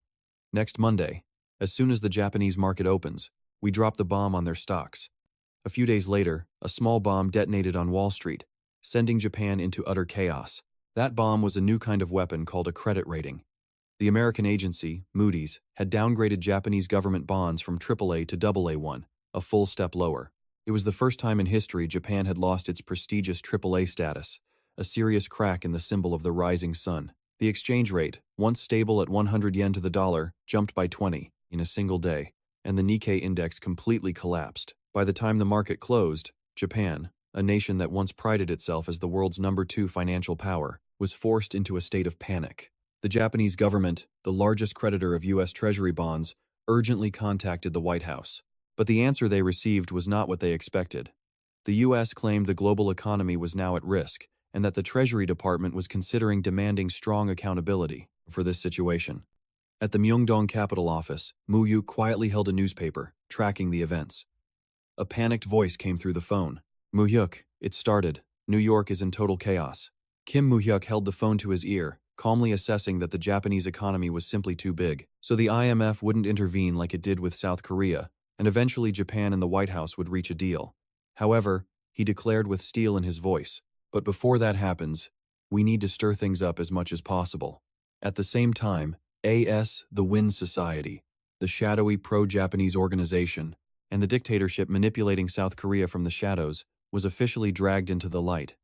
Next Monday, as soon as the Japanese market opens, we drop the bomb on their stocks." A few days later, a small bomb detonated on Wall Street, sending Japan into utter chaos. That bomb was a new kind of weapon called a credit rating. The American agency, Moody's, had downgraded Japanese government bonds from AAA to AA1, a full step lower. It was the first time in history Japan had lost its prestigious AAA status, a serious crack in the symbol of the rising sun. The exchange rate, once stable at 100 yen to the dollar, jumped by 20 in a single day, and the Nikkei index completely collapsed. By the time the market closed, Japan, a nation that once prided itself as the world's #2 financial power, was forced into a state of panic. The Japanese government, the largest creditor of U.S. Treasury bonds, urgently contacted the White House. But the answer they received was not what they expected. The U.S. claimed the global economy was now at risk, and that the Treasury Department was considering demanding strong accountability for this situation. At the Myeongdong Capital Office, Mu Hyuk quietly held a newspaper, tracking the events. A panicked voice came through the phone. "Mu Hyuk, it started. New York is in total chaos." Mu Hyuk held the phone to his ear, calmly assessing that the Japanese economy was simply too big, so the IMF wouldn't intervene like it did with South Korea, and eventually Japan and the White House would reach a deal. However, he declared with steel in his voice, "But before that happens, we need to stir things up as much as possible." At the same time, the Wind Society, the shadowy pro-Japanese organization, and the dictatorship manipulating South Korea from the shadows, was officially dragged into the light.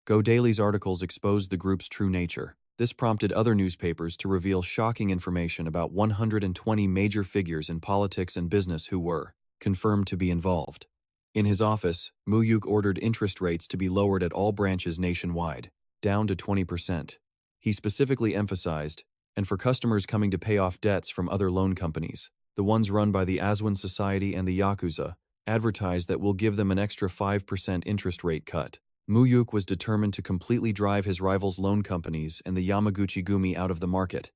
Go Daily's articles exposed the group's true nature. This prompted other newspapers to reveal shocking information about 120 major figures in politics and business who were confirmed to be involved. In his office, Mu Hyuk ordered interest rates to be lowered at all branches nationwide, down to 20%. He specifically emphasized, and for customers coming to pay off debts from other loan companies, the ones run by the Aswin Society and the Yakuza, advertised that will give them an extra 5% interest rate cut. Mu Hyuk was determined to completely drive his rivals' loan companies and the Yamaguchi Gumi out of the market,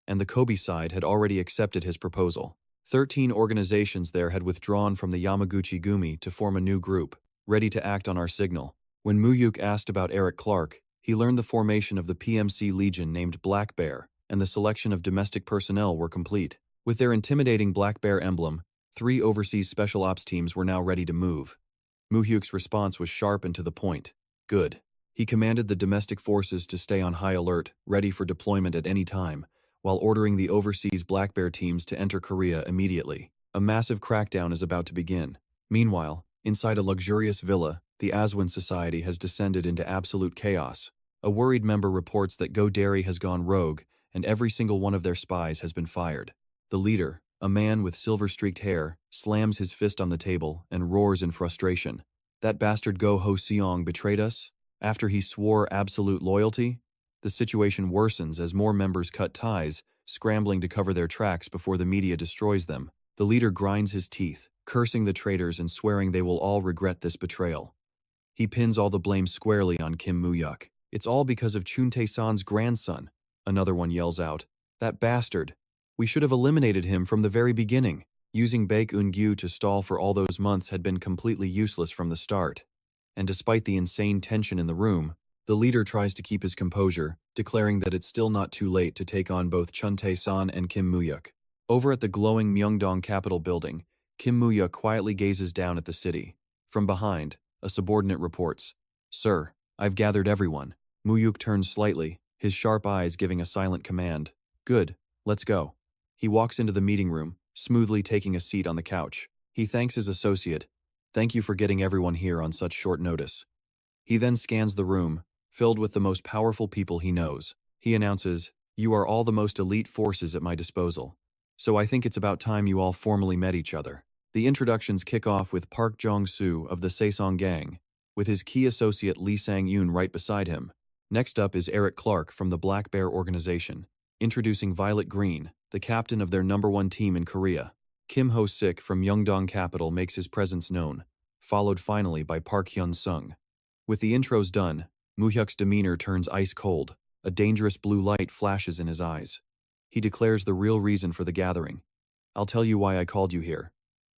and the Kobe side had already accepted his proposal. 13 organizations there had withdrawn from the Yamaguchi Gumi to form a new group, ready to act on our signal. When Mu Hyuk asked about Eric Clark, he learned the formation of the PMC Legion named Black Bear, and the selection of domestic personnel were complete. With their intimidating Black Bear emblem, 3 overseas special ops teams were now ready to move. Mu Hyuk's response was sharp and to the point. Good. He commanded the domestic forces to stay on high alert, ready for deployment at any time, while ordering the overseas Black Bear teams to enter Korea immediately. A massive crackdown is about to begin. Meanwhile, inside a luxurious villa, the Aswin Society has descended into absolute chaos. A worried member reports that Go Dairy has gone rogue, and every single one of their spies has been fired. The leader, a man with silver-streaked hair, slams his fist on the table and roars in frustration. "That bastard Go Ho Seong betrayed us? After he swore absolute loyalty, the situation worsens as more members cut ties, scrambling to cover their tracks before the media destroys them. The leader grinds his teeth, cursing the traitors and swearing they will all regret this betrayal. He pins all the blame squarely on Kim Mu Hyuk. It's all because of Chun Tae-san's grandson. Another one yells out, "That bastard! We should have eliminated him from the very beginning." Using Baek Eun-gyu to stall for all those months had been completely useless from the start. And despite the insane tension in the room, the leader tries to keep his composure, declaring that it's still not too late to take on both Chun Tae-san and Kim Mu Hyuk. Over at the glowing Myeongdong Capitol building, Kim Mu Hyuk quietly gazes down at the city. From behind, a subordinate reports, "Sir, I've gathered everyone." Mu Hyuk turns slightly, his sharp eyes giving a silent command. "Good, let's go." He walks into the meeting room, smoothly taking a seat on the couch. He thanks his associate. "Thank you for getting everyone here on such short notice." He then scans the room, filled with the most powerful people he knows. He announces, "You are all the most elite forces at my disposal. So I think it's about time you all formally met each other." The introductions kick off with Park Jong-soo of the Saesong gang, with his key associate Lee Sang-yoon right beside him. Next up is Eric Clark from the Black Bear organization, introducing Violet Green, the captain of their #1 team in Korea. Kim Ho-sik from Myeongdong Capital makes his presence known, followed finally by Park Hyun-sung. With the intros done, Mu Hyuk's demeanor turns ice cold. A dangerous blue light flashes in his eyes. He declares the real reason for the gathering. "I'll tell you why I called you here.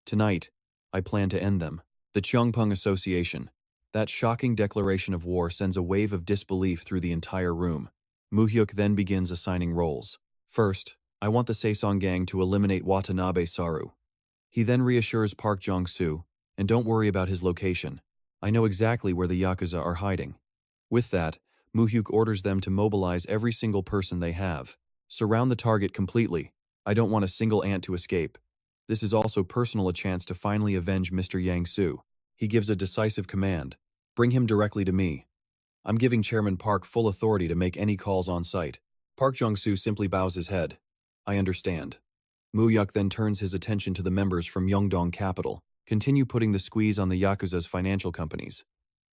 Tonight, I plan to end them." The Cheongpung Association. That shocking declaration of war sends a wave of disbelief through the entire room. Mu Hyuk then begins assigning roles. "First, I want the Saesong gang to eliminate Watanabe Saru." He then reassures Park Jong-soo, "And don't worry about his location. I know exactly where the Yakuza are hiding." With that, Mu Hyuk orders them to mobilize every single person they have. "Surround the target completely. I don't want a single ant to escape. This is also personal a chance to finally avenge Mr. Yang-soo." He gives a decisive command. "Bring him directly to me. I'm giving Chairman Park full authority to make any calls on site." Park Jong-soo simply bows his head. "I understand." Mu Hyuk then turns his attention to the members from Myeongdong Capital. Continue putting the squeeze on the Yakuza's financial companies.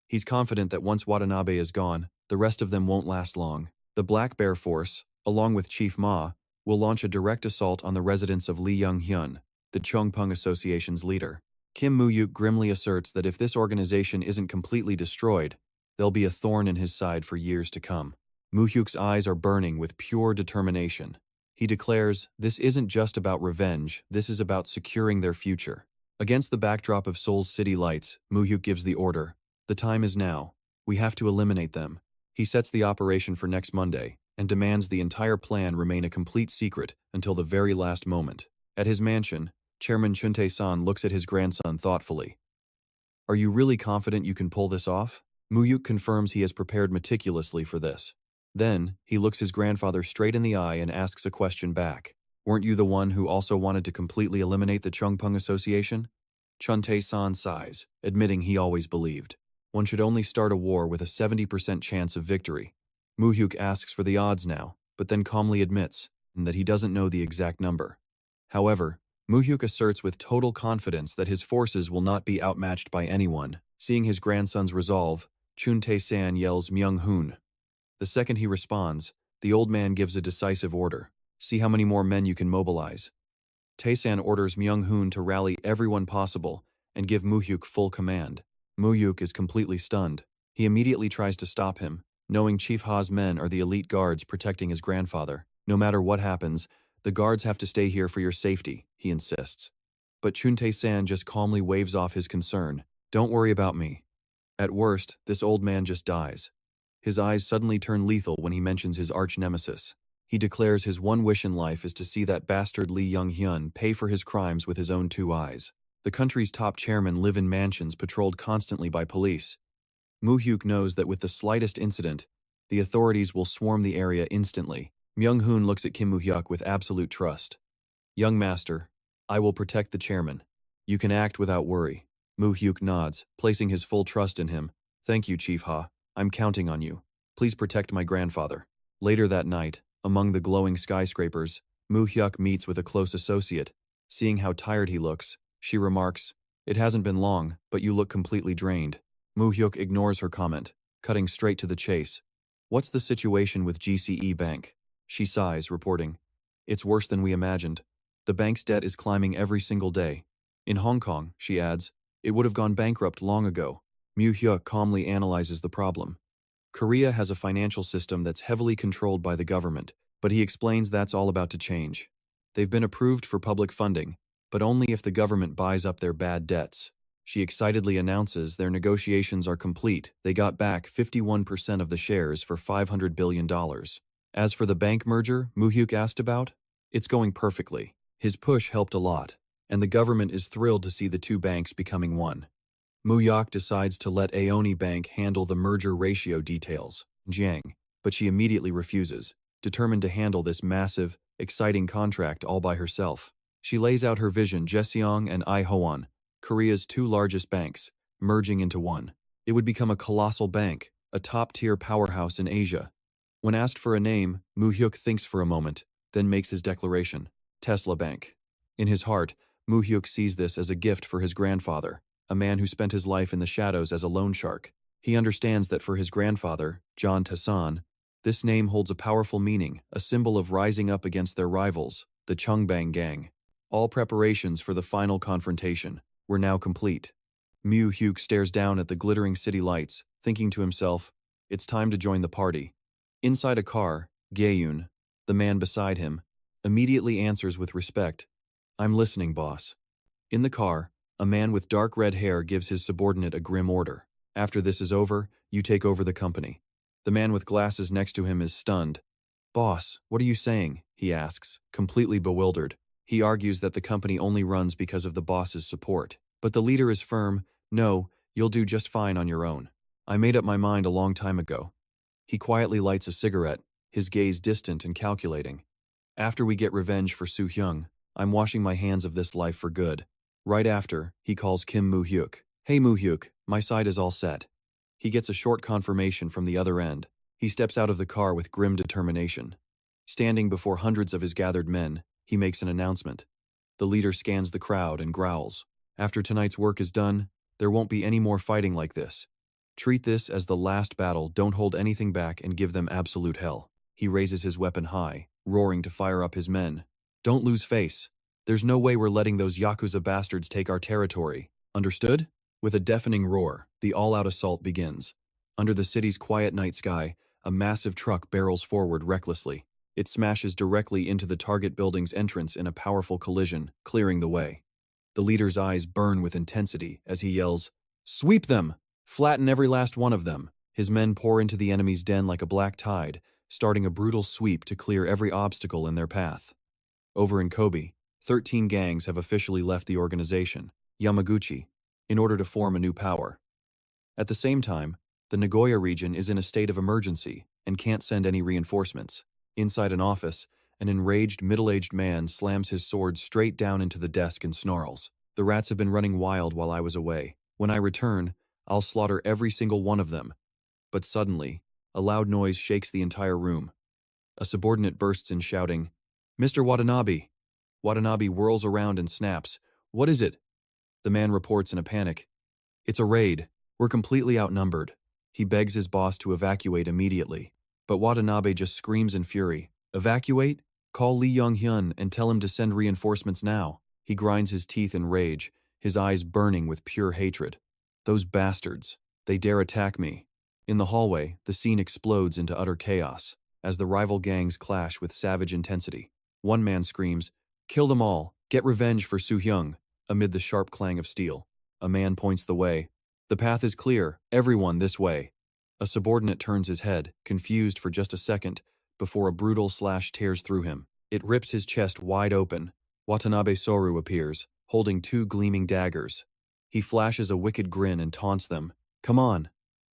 He's confident that once Watanabe is gone, the rest of them won't last long. The Black Bear Force, along with Chief Ma, will launch a direct assault on the residence of Lee Young-hyun, the Cheongpung Association's leader. Kim Mu Hyuk grimly asserts that if this organization isn't completely destroyed, there'll be a thorn in his side for years to come. Mu Hyuk's eyes are burning with pure determination. He declares, "This isn't just about revenge, this is about securing their future." Against the backdrop of Seoul's city lights, Mu Hyuk gives the order. "The time is now. We have to eliminate them." He sets the operation for next Monday, and demands the entire plan remain a complete secret until the very last moment. At his mansion, Chairman Chun Tae-san looks at his grandson thoughtfully. "Are you really confident you can pull this off?" Mu Hyuk confirms he has prepared meticulously for this. Then, he looks his grandfather straight in the eye and asks a question back. "Weren't you the one who also wanted to completely eliminate the Cheongpung Association?" Chun Tae-san sighs, admitting he always believed. One should only start a war with a 70% chance of victory. Mu Hyuk asks for the odds now, but then calmly admits that he doesn't know the exact number. However, Mu Hyuk asserts with total confidence that his forces will not be outmatched by anyone. Seeing his grandson's resolve, Chun Tae-san yells Myung-hoon. The second he responds, the old man gives a decisive order. "See how many more men you can mobilize." Tae-san orders Myung-hoon to rally everyone possible and give Mu Hyuk full command. Mu Hyuk is completely stunned. He immediately tries to stop him, knowing Chief Ha's men are the elite guards protecting his grandfather. "No matter what happens, the guards have to stay here for your safety," he insists. But Chun Tae-san just calmly waves off his concern. "Don't worry about me." At worst, this old man just dies. His eyes suddenly turn lethal when he mentions his arch-nemesis. He declares his one wish in life is to see that bastard Lee Young-hyun pay for his crimes with his own two eyes. The country's top chairmen live in mansions patrolled constantly by police. Mu Hyuk knows that with the slightest incident, the authorities will swarm the area instantly. Myung-hoon looks at Kim Mu Hyuk with absolute trust. "Young master, I will protect the chairman. You can act without worry." Mu Hyuk nods, placing his full trust in him. "Thank you, Chief Ha. I'm counting on you. Please protect my grandfather." Later that night, among the glowing skyscrapers, Mu Hyuk meets with a close associate. Seeing how tired he looks, she remarks, "It hasn't been long, but you look completely drained." Mu Hyuk ignores her comment. Cutting straight to the chase. What's the situation with GCE Bank? She sighs, reporting. It's worse than we imagined. The bank's debt is climbing every single day. In Hong Kong, she adds, it would have gone bankrupt long ago. Mu Hyuk calmly analyzes the problem. Korea has a financial system that's heavily controlled by the government, but he explains that's all about to change. They've been approved for public funding, but only if the government buys up their bad debts. She excitedly announces their negotiations are complete. They got back 51% of the shares for $500 billion. As for the bank merger Mu Hyuk asked about, it's going perfectly. His push helped a lot, and the government is thrilled to see the two banks becoming one. Mu Hyuk decides to let Aoni Bank handle the merger ratio details, Jiang, but she immediately refuses, determined to handle this massive, exciting contract all by herself. She lays out her vision Jeseong and I-Hoan, Korea's two largest banks, merging into one. It would become a colossal bank, a top-tier powerhouse in Asia. When asked for a name, Mu Hyuk thinks for a moment, then makes his declaration, Tesla Bank. In his heart, Mu Hyuk sees this as a gift for his grandfather, a man who spent his life in the shadows as a loan shark. He understands that for his grandfather, John Taesan, this name holds a powerful meaning, a symbol of rising up against their rivals, the Chungbang gang. All preparations for the final confrontation were now complete. Mu Hyuk stares down at the glittering city lights, thinking to himself, it's time to join the party. Inside a car, Gaeun, the man beside him, immediately answers with respect, I'm listening, boss. In the car, a man with dark red hair gives his subordinate a grim order. After this is over, you take over the company. The man with glasses next to him is stunned. Boss, what are you saying? He asks, completely bewildered. He argues that the company only runs because of the boss's support. But the leader is firm, no, you'll do just fine on your own. I made up my mind a long time ago. He quietly lights a cigarette, his gaze distant and calculating. After we get revenge for Soo Hyung, I'm washing my hands of this life for good. Right after, he calls Kim Mu Hyuk. Hey Mu Hyuk, my side is all set. He gets a short confirmation from the other end. He steps out of the car with grim determination. Standing before hundreds of his gathered men, he makes an announcement. The leader scans the crowd and growls. After tonight's work is done, there won't be any more fighting like this. Treat this as the last battle, don't hold anything back and give them absolute hell. He raises his weapon high, roaring to fire up his men. Don't lose face. There's no way we're letting those Yakuza bastards take our territory. Understood? With a deafening roar, the all-out assault begins. Under the city's quiet night sky, a massive truck barrels forward recklessly. It smashes directly into the target building's entrance in a powerful collision, clearing the way. The leader's eyes burn with intensity as he yells, Sweep them! Flatten every last one of them! His men pour into the enemy's den like a black tide, starting a brutal sweep to clear every obstacle in their path. Over in Kobe, 13 gangs have officially left the organization, Yamaguchi, in order to form a new power. At the same time, the Nagoya region is in a state of emergency and can't send any reinforcements. Inside an office, an enraged middle-aged man slams his sword straight down into the desk and snarls. The rats have been running wild while I was away. When I return, I'll slaughter every single one of them. But suddenly, a loud noise shakes the entire room. A subordinate bursts in shouting, Mr. Watanabe! Watanabe whirls around and snaps. What is it? The man reports in a panic. It's a raid. We're completely outnumbered. He begs his boss to evacuate immediately. But Watanabe just screams in fury. Evacuate? Call Lee Young-hyun and tell him to send reinforcements now. He grinds his teeth in rage, his eyes burning with pure hatred. Those bastards. They dare attack me. In the hallway, the scene explodes into utter chaos, as the rival gangs clash with savage intensity. One man screams, Kill them all, get revenge for Soo Hyung, amid the sharp clang of steel. A man points the way. The path is clear, everyone this way. A subordinate turns his head, confused for just a second, before a brutal slash tears through him. It rips his chest wide open. Watanabe Soru appears, holding two gleaming daggers. He flashes a wicked grin and taunts them. Come on!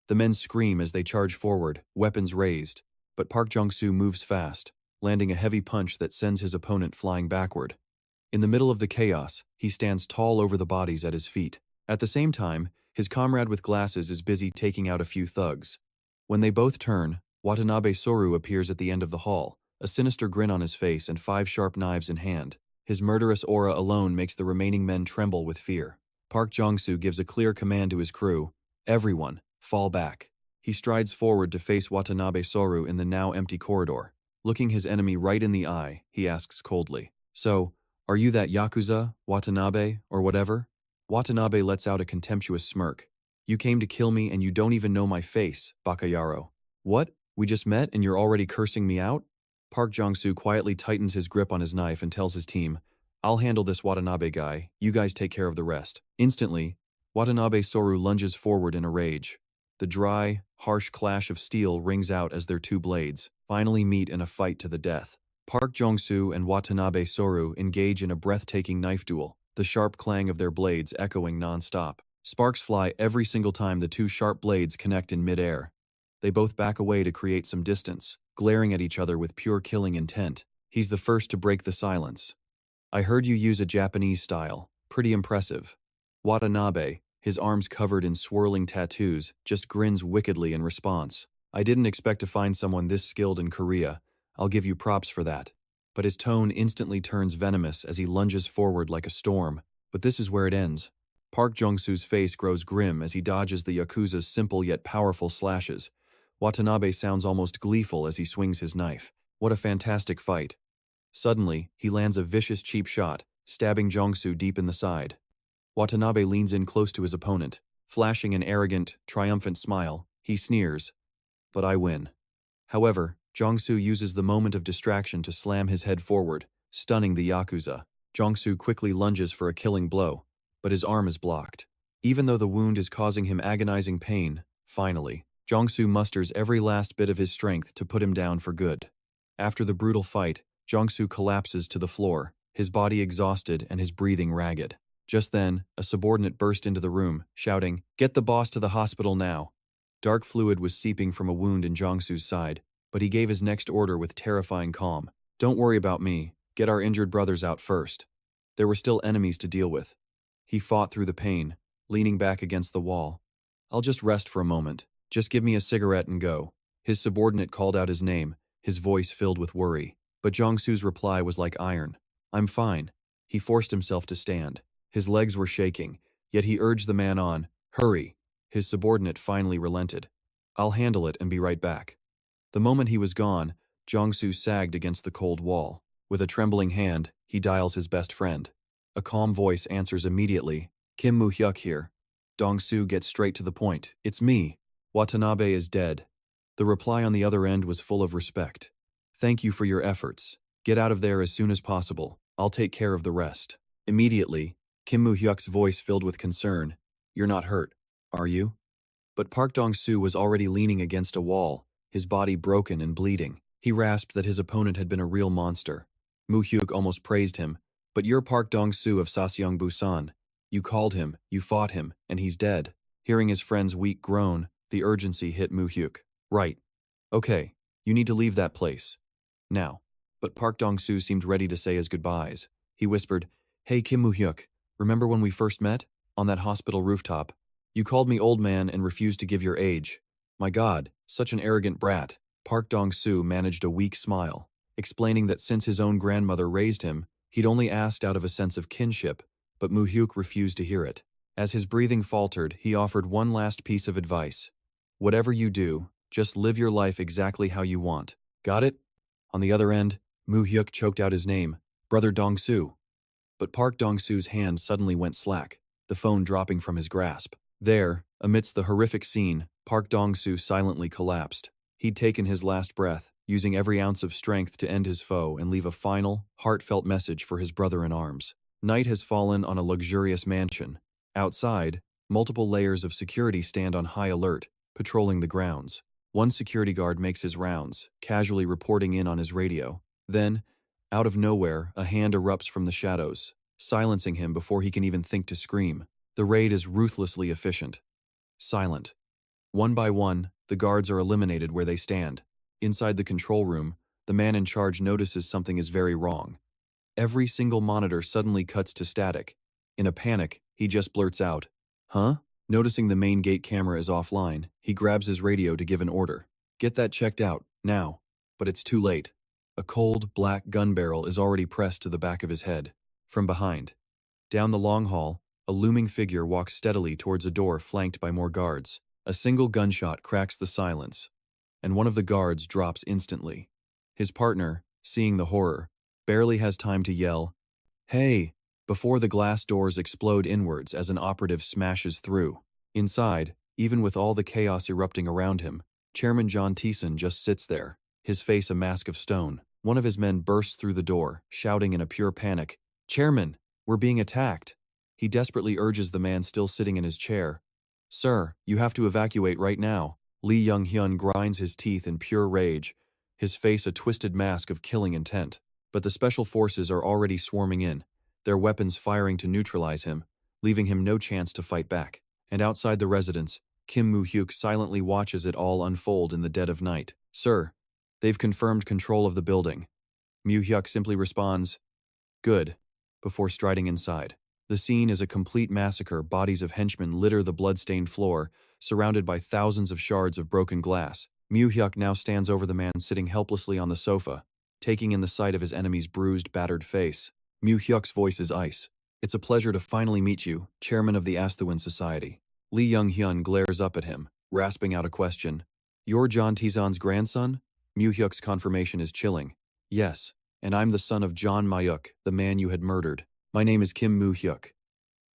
The men scream as they charge forward, weapons raised, but Park Jong-soo moves fast, landing a heavy punch that sends his opponent flying backward. In the middle of the chaos, he stands tall over the bodies at his feet. At the same time, his comrade with glasses is busy taking out a few thugs. When they both turn, Watanabe Soru appears at the end of the hall, a sinister grin on his face and 5 sharp knives in hand. His murderous aura alone makes the remaining men tremble with fear. Park Jong-soo gives a clear command to his crew, Everyone, fall back. He strides forward to face Watanabe Soru in the now empty corridor. Looking his enemy right in the eye, he asks coldly, "So, are you that Yakuza, Watanabe, or whatever?" Watanabe lets out a contemptuous smirk. "You came to kill me and you don't even know my face, Bakayaro." "What? We just met and you're already cursing me out?" Park Jong-soo quietly tightens his grip on his knife and tells his team, "I'll handle this Watanabe guy, you guys take care of the rest." Instantly, Watanabe Soru lunges forward in a rage. The dry, harsh clash of steel rings out as their two blades finally meet in a fight to the death. Park Jong-soo and Watanabe Soru engage in a breathtaking knife duel, the sharp clang of their blades echoing non-stop. Sparks fly every single time the two sharp blades connect in mid-air. They both back away to create some distance, glaring at each other with pure killing intent. He's the first to break the silence. "I heard you use a Japanese style. Pretty impressive." Watanabe, his arms covered in swirling tattoos, just grins wickedly in response. "I didn't expect to find someone this skilled in Korea. I'll give you props for that." But his tone instantly turns venomous as he lunges forward like a storm. But this is where it ends. Park Jong-soo's face grows grim as he dodges the Yakuza's simple yet powerful slashes. Watanabe sounds almost gleeful as he swings his knife. What a fantastic fight. Suddenly, he lands a vicious cheap shot, stabbing Jong-soo deep in the side. Watanabe leans in close to his opponent. Flashing an arrogant, triumphant smile, he sneers, "But I win." However, Jong-soo uses the moment of distraction to slam his head forward, stunning the Yakuza. Jong-soo quickly lunges for a killing blow, but his arm is blocked. Even though the wound is causing him agonizing pain, finally, Jong-soo musters every last bit of his strength to put him down for good. After the brutal fight, Jong-soo collapses to the floor, his body exhausted and his breathing ragged. Just then, a subordinate burst into the room, shouting, "Get the boss to the hospital now." Dark fluid was seeping from a wound in Jong-soo's side, but he gave his next order with terrifying calm. "Don't worry about me, get our injured brothers out first." There were still enemies to deal with. He fought through the pain, leaning back against the wall. "I'll just rest for a moment. Just give me a cigarette and go." His subordinate called out his name, his voice filled with worry. But Jong-soo's reply was like iron. "I'm fine." He forced himself to stand. His legs were shaking, yet he urged the man on. "Hurry." His subordinate finally relented. "I'll handle it and be right back." The moment he was gone, Jong-soo sagged against the cold wall. With a trembling hand, he dials his best friend. A calm voice answers immediately. "Kim Mu Hyuk here." Jong-soo gets straight to the point. "It's me. Watanabe is dead." The reply on the other end was full of respect. "Thank you for your efforts. Get out of there as soon as possible. I'll take care of the rest." Immediately, Kim Mu Hyuk's voice filled with concern. "You're not hurt, are you?" But Park Dong-soo was already leaning against a wall, his body broken and bleeding. He rasped that his opponent had been a real monster. Mu Hyuk almost praised him. "But you're Park Dong-soo of Saseong Busan. You called him, you fought him, and he's dead." Hearing his friend's weak groan, the urgency hit Mu Hyuk. "Right. Okay, you need to leave that place. Now." But Park Dong-soo seemed ready to say his goodbyes. He whispered, "Hey Kim Mu Hyuk, remember when we first met? On that hospital rooftop? You called me old man and refused to give your age. My God, such an arrogant brat." Park Dong-soo managed a weak smile, explaining that since his own grandmother raised him, he'd only asked out of a sense of kinship, but Mu Hyuk refused to hear it. As his breathing faltered, he offered one last piece of advice. "Whatever you do, just live your life exactly how you want. Got it?" On the other end, Mu Hyuk choked out his name, "Brother Dong-soo." But Park Dong-soo's hand suddenly went slack, the phone dropping from his grasp. There, amidst the horrific scene, Park Dong-soo silently collapsed. He'd taken his last breath, using every ounce of strength to end his foe and leave a final, heartfelt message for his brother in arms. Night has fallen on a luxurious mansion. Outside, multiple layers of security stand on high alert, patrolling the grounds. One security guard makes his rounds, casually reporting in on his radio. Then, out of nowhere, a hand erupts from the shadows, silencing him before he can even think to scream. The raid is ruthlessly efficient. Silent. One by one, the guards are eliminated where they stand. Inside the control room, the man in charge notices something is very wrong. Every single monitor suddenly cuts to static. In a panic, he just blurts out, "Huh?" Noticing the main gate camera is offline, he grabs his radio to give an order. "Get that checked out, now." But it's too late. A cold, black gun barrel is already pressed to the back of his head. From behind. Down the long hall, a looming figure walks steadily towards a door flanked by more guards. A single gunshot cracks the silence, and one of the guards drops instantly. His partner, seeing the horror, barely has time to yell, "Hey!" before the glass doors explode inwards as an operative smashes through. Inside, even with all the chaos erupting around him, Chairman John Thiessen just sits there, his face a mask of stone. One of his men bursts through the door, shouting in a pure panic, "Chairman, we're being attacked." He desperately urges the man still sitting in his chair, "Sir, you have to evacuate right now." Lee Young-hyun grinds his teeth in pure rage, his face a twisted mask of killing intent. But the special forces are already swarming in, their weapons firing to neutralize him, leaving him no chance to fight back. And outside the residence, Mu Hyuk silently watches it all unfold in the dead of night. "Sir, they've confirmed control of the building." Mu Hyuk simply responds, "Good," before striding inside. The scene is a complete massacre. Bodies of henchmen litter the blood-stained floor, surrounded by thousands of shards of broken glass. Mu Hyuk now stands over the man sitting helplessly on the sofa, taking in the sight of his enemy's bruised, battered face. Mu Hyuk's voice is ice. "It's a pleasure to finally meet you, chairman of the Astuin Society." Lee Young-hyun glares up at him, rasping out a question. "You're John Tizon's grandson?" Mu Hyuk's confirmation is chilling. "Yes, and I'm the son of John Mayuk, the man you had murdered. My name is Mu Hyuk."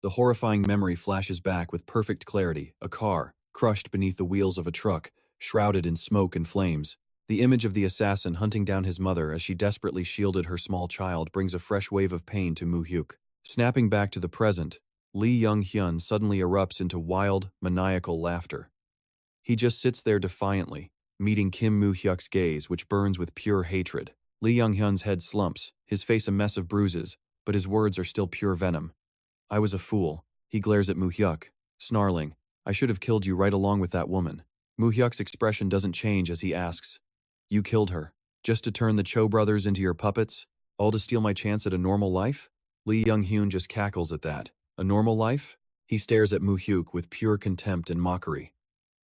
The horrifying memory flashes back with perfect clarity, a car, crushed beneath the wheels of a truck, shrouded in smoke and flames. The image of the assassin hunting down his mother as she desperately shielded her small child brings a fresh wave of pain to Mu Hyuk. Snapping back to the present, Lee Young-hyun suddenly erupts into wild, maniacal laughter. He just sits there defiantly, meeting Mu Hyuk's gaze, which burns with pure hatred. Lee Young-hyun's head slumps, his face a mess of bruises, but his words are still pure venom. "I was a fool." He glares at Mu Hyuk, snarling, "I should have killed you right along with that woman." Mu Hyuk's expression doesn't change as he asks, "You killed her, just to turn the Cho brothers into your puppets? All to steal my chance at a normal life?" Lee Young-hyun just cackles at that. "A normal life?" He stares at Mu Hyuk with pure contempt and mockery.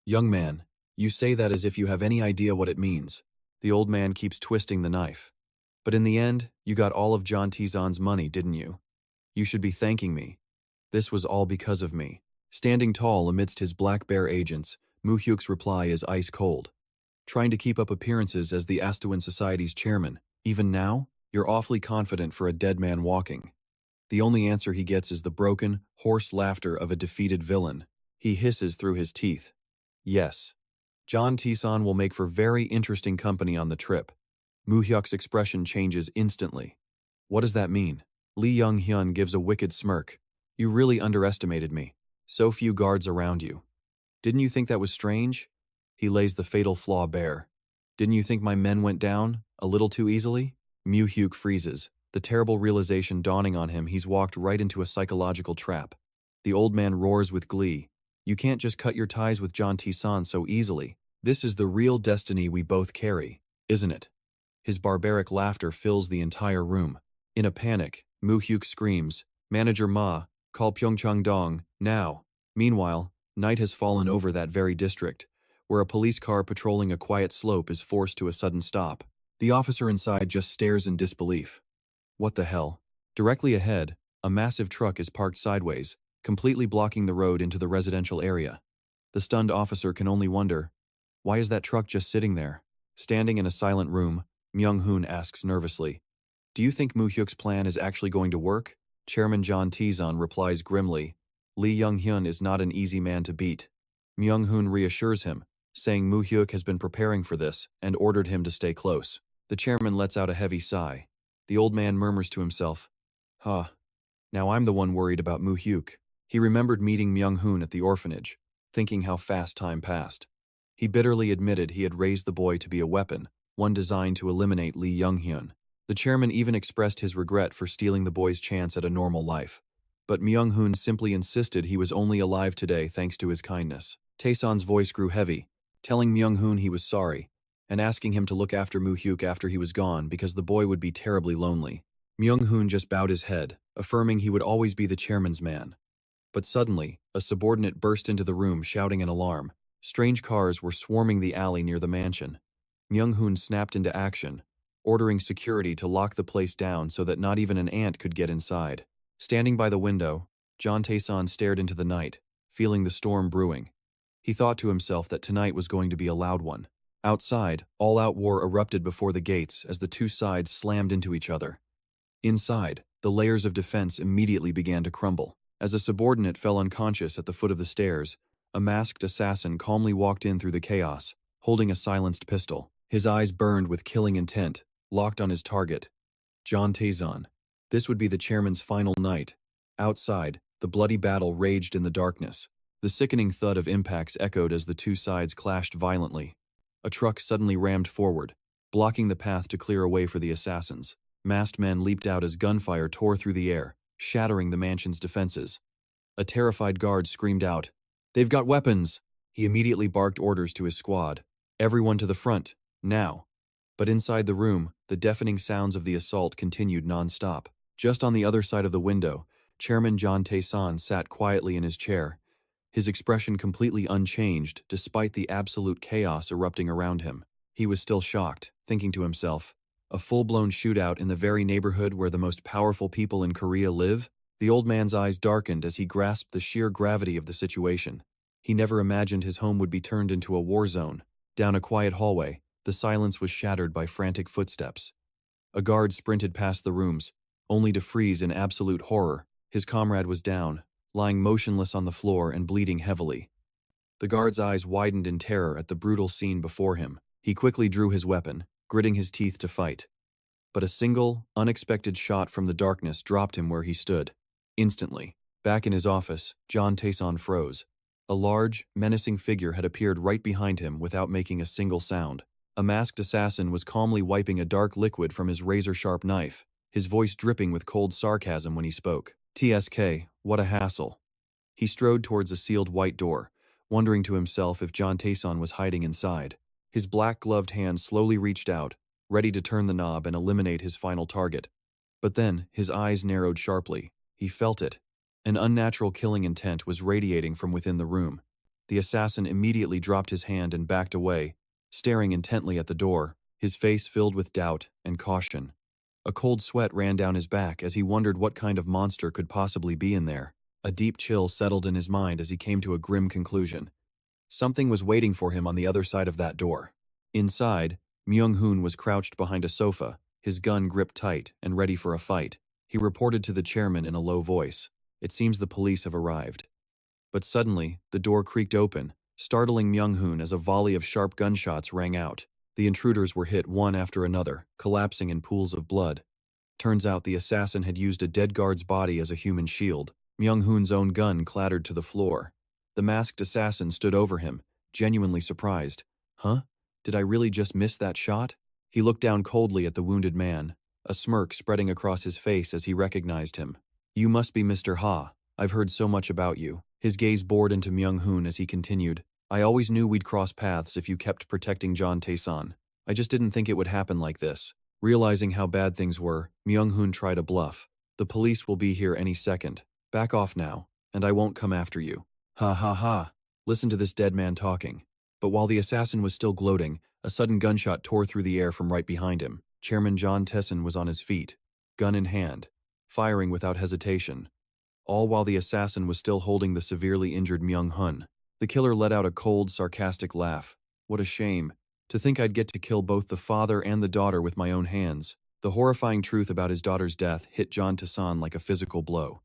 "Young man, you say that as if you have any idea what it means." The old man keeps twisting the knife. "But in the end, you got all of John Tizon's money, didn't you? You should be thanking me. This was all because of me." Standing tall amidst his black bear agents, Mu Hyuk's reply is ice cold. "Trying to keep up appearances as the Astuin Society's chairman. Even now, you're awfully confident for a dead man walking." The only answer he gets is the broken, hoarse laughter of a defeated villain. He hisses through his teeth. "Yes. John Tizon will make for very interesting company on the trip." Mu Hyuk's expression changes instantly. "What does that mean?" Lee Young-hyun gives a wicked smirk. "You really underestimated me. So few guards around you. Didn't you think that was strange?" He lays the fatal flaw bare. "Didn't you think my men went down a little too easily?" Mu Hyuk freezes, the terrible realization dawning on him he's walked right into a psychological trap. The old man roars with glee. "You can't just cut your ties with John Tizon so easily. This is the real destiny we both carry, isn't it?" His barbaric laughter fills the entire room. In a panic, Mu Hyuk screams, "Manager Ma, call Pyeongchang-dong, now." Meanwhile, night has fallen over that very district, where a police car patrolling a quiet slope is forced to a sudden stop. The officer inside just stares in disbelief. What the hell? Directly ahead, a massive truck is parked sideways, completely blocking the road into the residential area. The stunned officer can only wonder, why is that truck just sitting there? Standing in a silent room, Myung-hoon asks nervously, "Do you think Mu Hyuk's plan is actually going to work?" Chairman John Tizon replies grimly, "Lee Young-hyun is not an easy man to beat." Myung-hoon reassures him, saying Mu Hyuk has been preparing for this and ordered him to stay close. The chairman lets out a heavy sigh. The old man murmurs to himself, "Huh, now I'm the one worried about Mu Hyuk." He remembered meeting Myung-hoon at the orphanage, thinking how fast time passed. He bitterly admitted he had raised the boy to be a weapon, one designed to eliminate Lee Young-hyun. The chairman even expressed his regret for stealing the boy's chance at a normal life. But Myung-hoon simply insisted he was only alive today thanks to his kindness. Taeson's voice grew heavy, telling Myung-hoon he was sorry, and asking him to look after Mu Hyuk after he was gone because the boy would be terribly lonely. Myung-hoon just bowed his head, affirming he would always be the chairman's man. But suddenly, a subordinate burst into the room shouting an alarm. Strange cars were swarming the alley near the mansion. Myung-hoon snapped into action, ordering security to lock the place down so that not even an ant could get inside. Standing by the window, John Taeson stared into the night, feeling the storm brewing. He thought to himself that tonight was going to be a loud one. Outside, all-out war erupted before the gates as the two sides slammed into each other. Inside, the layers of defense immediately began to crumble. As a subordinate fell unconscious at the foot of the stairs, a masked assassin calmly walked in through the chaos, holding a silenced pistol. His eyes burned with killing intent, locked on his target, John Tae-san. This would be the chairman's final night. Outside, the bloody battle raged in the darkness. The sickening thud of impacts echoed as the two sides clashed violently. A truck suddenly rammed forward, blocking the path to clear a way for the assassins. Masked men leaped out as gunfire tore through the air, shattering the mansion's defenses. A terrified guard screamed out, "They've got weapons!" He immediately barked orders to his squad. "Everyone to the front, now!" But inside the room, the deafening sounds of the assault continued non-stop. Just on the other side of the window, Chairman John Tae-san sat quietly in his chair, his expression completely unchanged despite the absolute chaos erupting around him. He was still shocked, thinking to himself, a full-blown shootout in the very neighborhood where the most powerful people in Korea live? The old man's eyes darkened as he grasped the sheer gravity of the situation. He never imagined his home would be turned into a war zone. Down a quiet hallway, the silence was shattered by frantic footsteps. A guard sprinted past the rooms, only to freeze in absolute horror. His comrade was down, lying motionless on the floor and bleeding heavily. The guard's eyes widened in terror at the brutal scene before him. He quickly drew his weapon, gritting his teeth to fight. But a single, unexpected shot from the darkness dropped him where he stood. Instantly, back in his office, John Tae-san froze. A large, menacing figure had appeared right behind him without making a single sound. A masked assassin was calmly wiping a dark liquid from his razor-sharp knife, his voice dripping with cold sarcasm when he spoke. "TSK, what a hassle." He strode towards a sealed white door, wondering to himself if John Tae-san was hiding inside. His black-gloved hand slowly reached out, ready to turn the knob and eliminate his final target. But then, his eyes narrowed sharply. He felt it. An unnatural killing intent was radiating from within the room. The assassin immediately dropped his hand and backed away, staring intently at the door, his face filled with doubt and caution. A cold sweat ran down his back as he wondered what kind of monster could possibly be in there. A deep chill settled in his mind as he came to a grim conclusion. Something was waiting for him on the other side of that door. Inside, Myung-hoon was crouched behind a sofa, his gun gripped tight and ready for a fight. He reported to the chairman in a low voice, "It seems the police have arrived." But suddenly, the door creaked open, startling Myung-hoon as a volley of sharp gunshots rang out. The intruders were hit one after another, collapsing in pools of blood. Turns out the assassin had used a dead guard's body as a human shield. Myung-hoon's own gun clattered to the floor. The masked assassin stood over him, genuinely surprised. "Huh? Did I really just miss that shot?" He looked down coldly at the wounded man, a smirk spreading across his face as he recognized him. "You must be Mr. Ha. I've heard so much about you." His gaze bored into Myung-hoon as he continued. "I always knew we'd cross paths if you kept protecting John Tae-san. I just didn't think it would happen like this." Realizing how bad things were, Myung-hoon tried a bluff. "The police will be here any second. Back off now, and I won't come after you." "Ha ha ha. Listen to this dead man talking." But while the assassin was still gloating, a sudden gunshot tore through the air from right behind him. Chairman John Tae-san was on his feet, gun in hand, firing without hesitation. All while the assassin was still holding the severely injured Myung-hoon. The killer let out a cold, sarcastic laugh. "What a shame. To think I'd get to kill both the father and the daughter with my own hands." The horrifying truth about his daughter's death hit John Tae-san like a physical blow.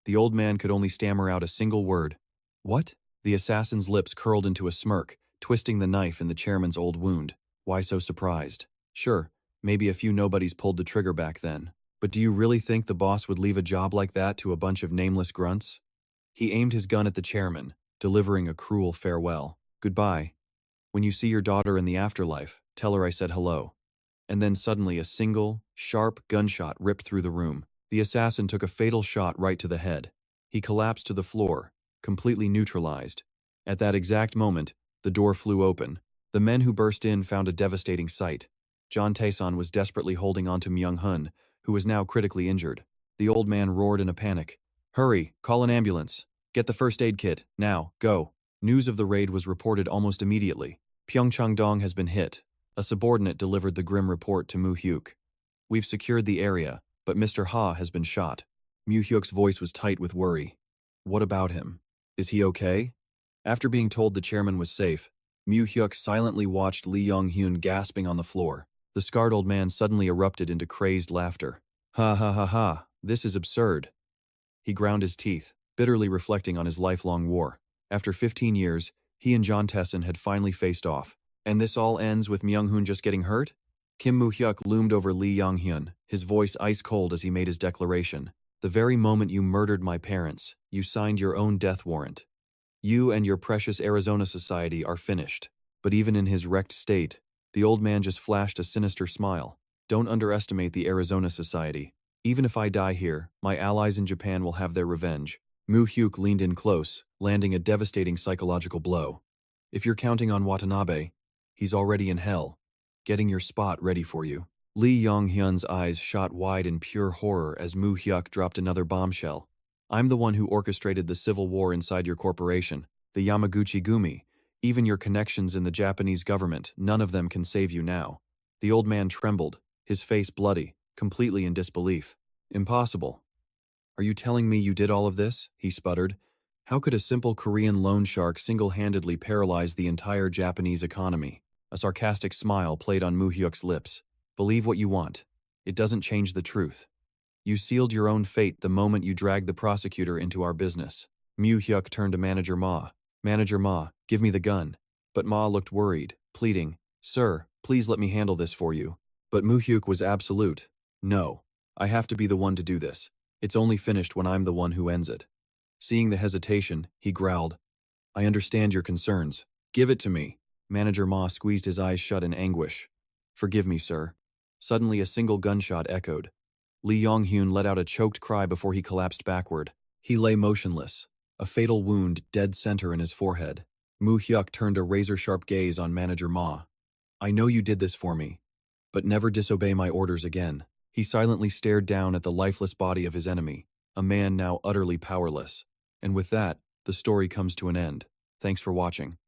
The old man could only stammer out a single word. "What?" The assassin's lips curled into a smirk, twisting the knife in the chairman's old wound. "Why so surprised? Sure, maybe a few nobodies pulled the trigger back then. But do you really think the boss would leave a job like that to a bunch of nameless grunts?" He aimed his gun at the chairman, delivering a cruel farewell. "Goodbye. When you see your daughter in the afterlife, tell her I said hello." And then suddenly a single, sharp gunshot ripped through the room. The assassin took a fatal shot right to the head. He collapsed to the floor, completely neutralized. At that exact moment, the door flew open. The men who burst in found a devastating sight. John Tae-san was desperately holding on to Myung-hoon, who was now critically injured. The old man roared in a panic. "Hurry, call an ambulance. Get the first aid kit, now, go." News of the raid was reported almost immediately. "Pyeongchang-dong has been hit." A subordinate delivered the grim report to Mu Hyuk. "We've secured the area, but Mr. Ha has been shot." Mu Hyuk's voice was tight with worry. "What about him? Is he okay?" After being told the chairman was safe, Mu Hyuk silently watched Lee Yong-hyun gasping on the floor. The scarred old man suddenly erupted into crazed laughter. Ha ha ha ha, this is absurd. He ground his teeth, bitterly reflecting on his lifelong war. After 15 years, he and John Tesson had finally faced off. And this all ends with Myung-hoon just getting hurt? Kim Mu-hyuk loomed over Lee Yong-hyun, his voice ice-cold as he made his declaration. The very moment you murdered my parents, you signed your own death warrant. You and your precious Arizona society are finished. But even in his wrecked state, the old man just flashed a sinister smile. Don't underestimate the Arizona society. Even if I die here, my allies in Japan will have their revenge. Mu Hyuk leaned in close, landing a devastating psychological blow. If you're counting on Watanabe, he's already in hell, getting your spot ready for you. Lee Yong-hyun's eyes shot wide in pure horror as Mu Hyuk dropped another bombshell. I'm the one who orchestrated the civil war inside your corporation, the Yamaguchi Gumi. Even your connections in the Japanese government, none of them can save you now. The old man trembled, his face bloody, completely in disbelief. Impossible. Are you telling me you did all of this? He sputtered. How could a simple Korean loan shark single-handedly paralyze the entire Japanese economy? A sarcastic smile played on Mu Hyuk's lips. Believe what you want. It doesn't change the truth. You sealed your own fate the moment you dragged the prosecutor into our business. Mu Hyuk turned to Manager Ma. Manager Ma, give me the gun. But Ma looked worried, pleading, Sir, please let me handle this for you. But Mu Hyuk was absolute. No, I have to be the one to do this. It's only finished when I'm the one who ends it. Seeing the hesitation, he growled, I understand your concerns. Give it to me. Manager Ma squeezed his eyes shut in anguish. Forgive me, sir. Suddenly a single gunshot echoed. Lee Yong-hyun let out a choked cry before he collapsed backward. He lay motionless, a fatal wound dead center in his forehead. Mu Hyuk turned a razor-sharp gaze on Manager Ma. I know you did this for me, but never disobey my orders again. He silently stared down at the lifeless body of his enemy, a man now utterly powerless. And with that, the story comes to an end. Thanks for watching.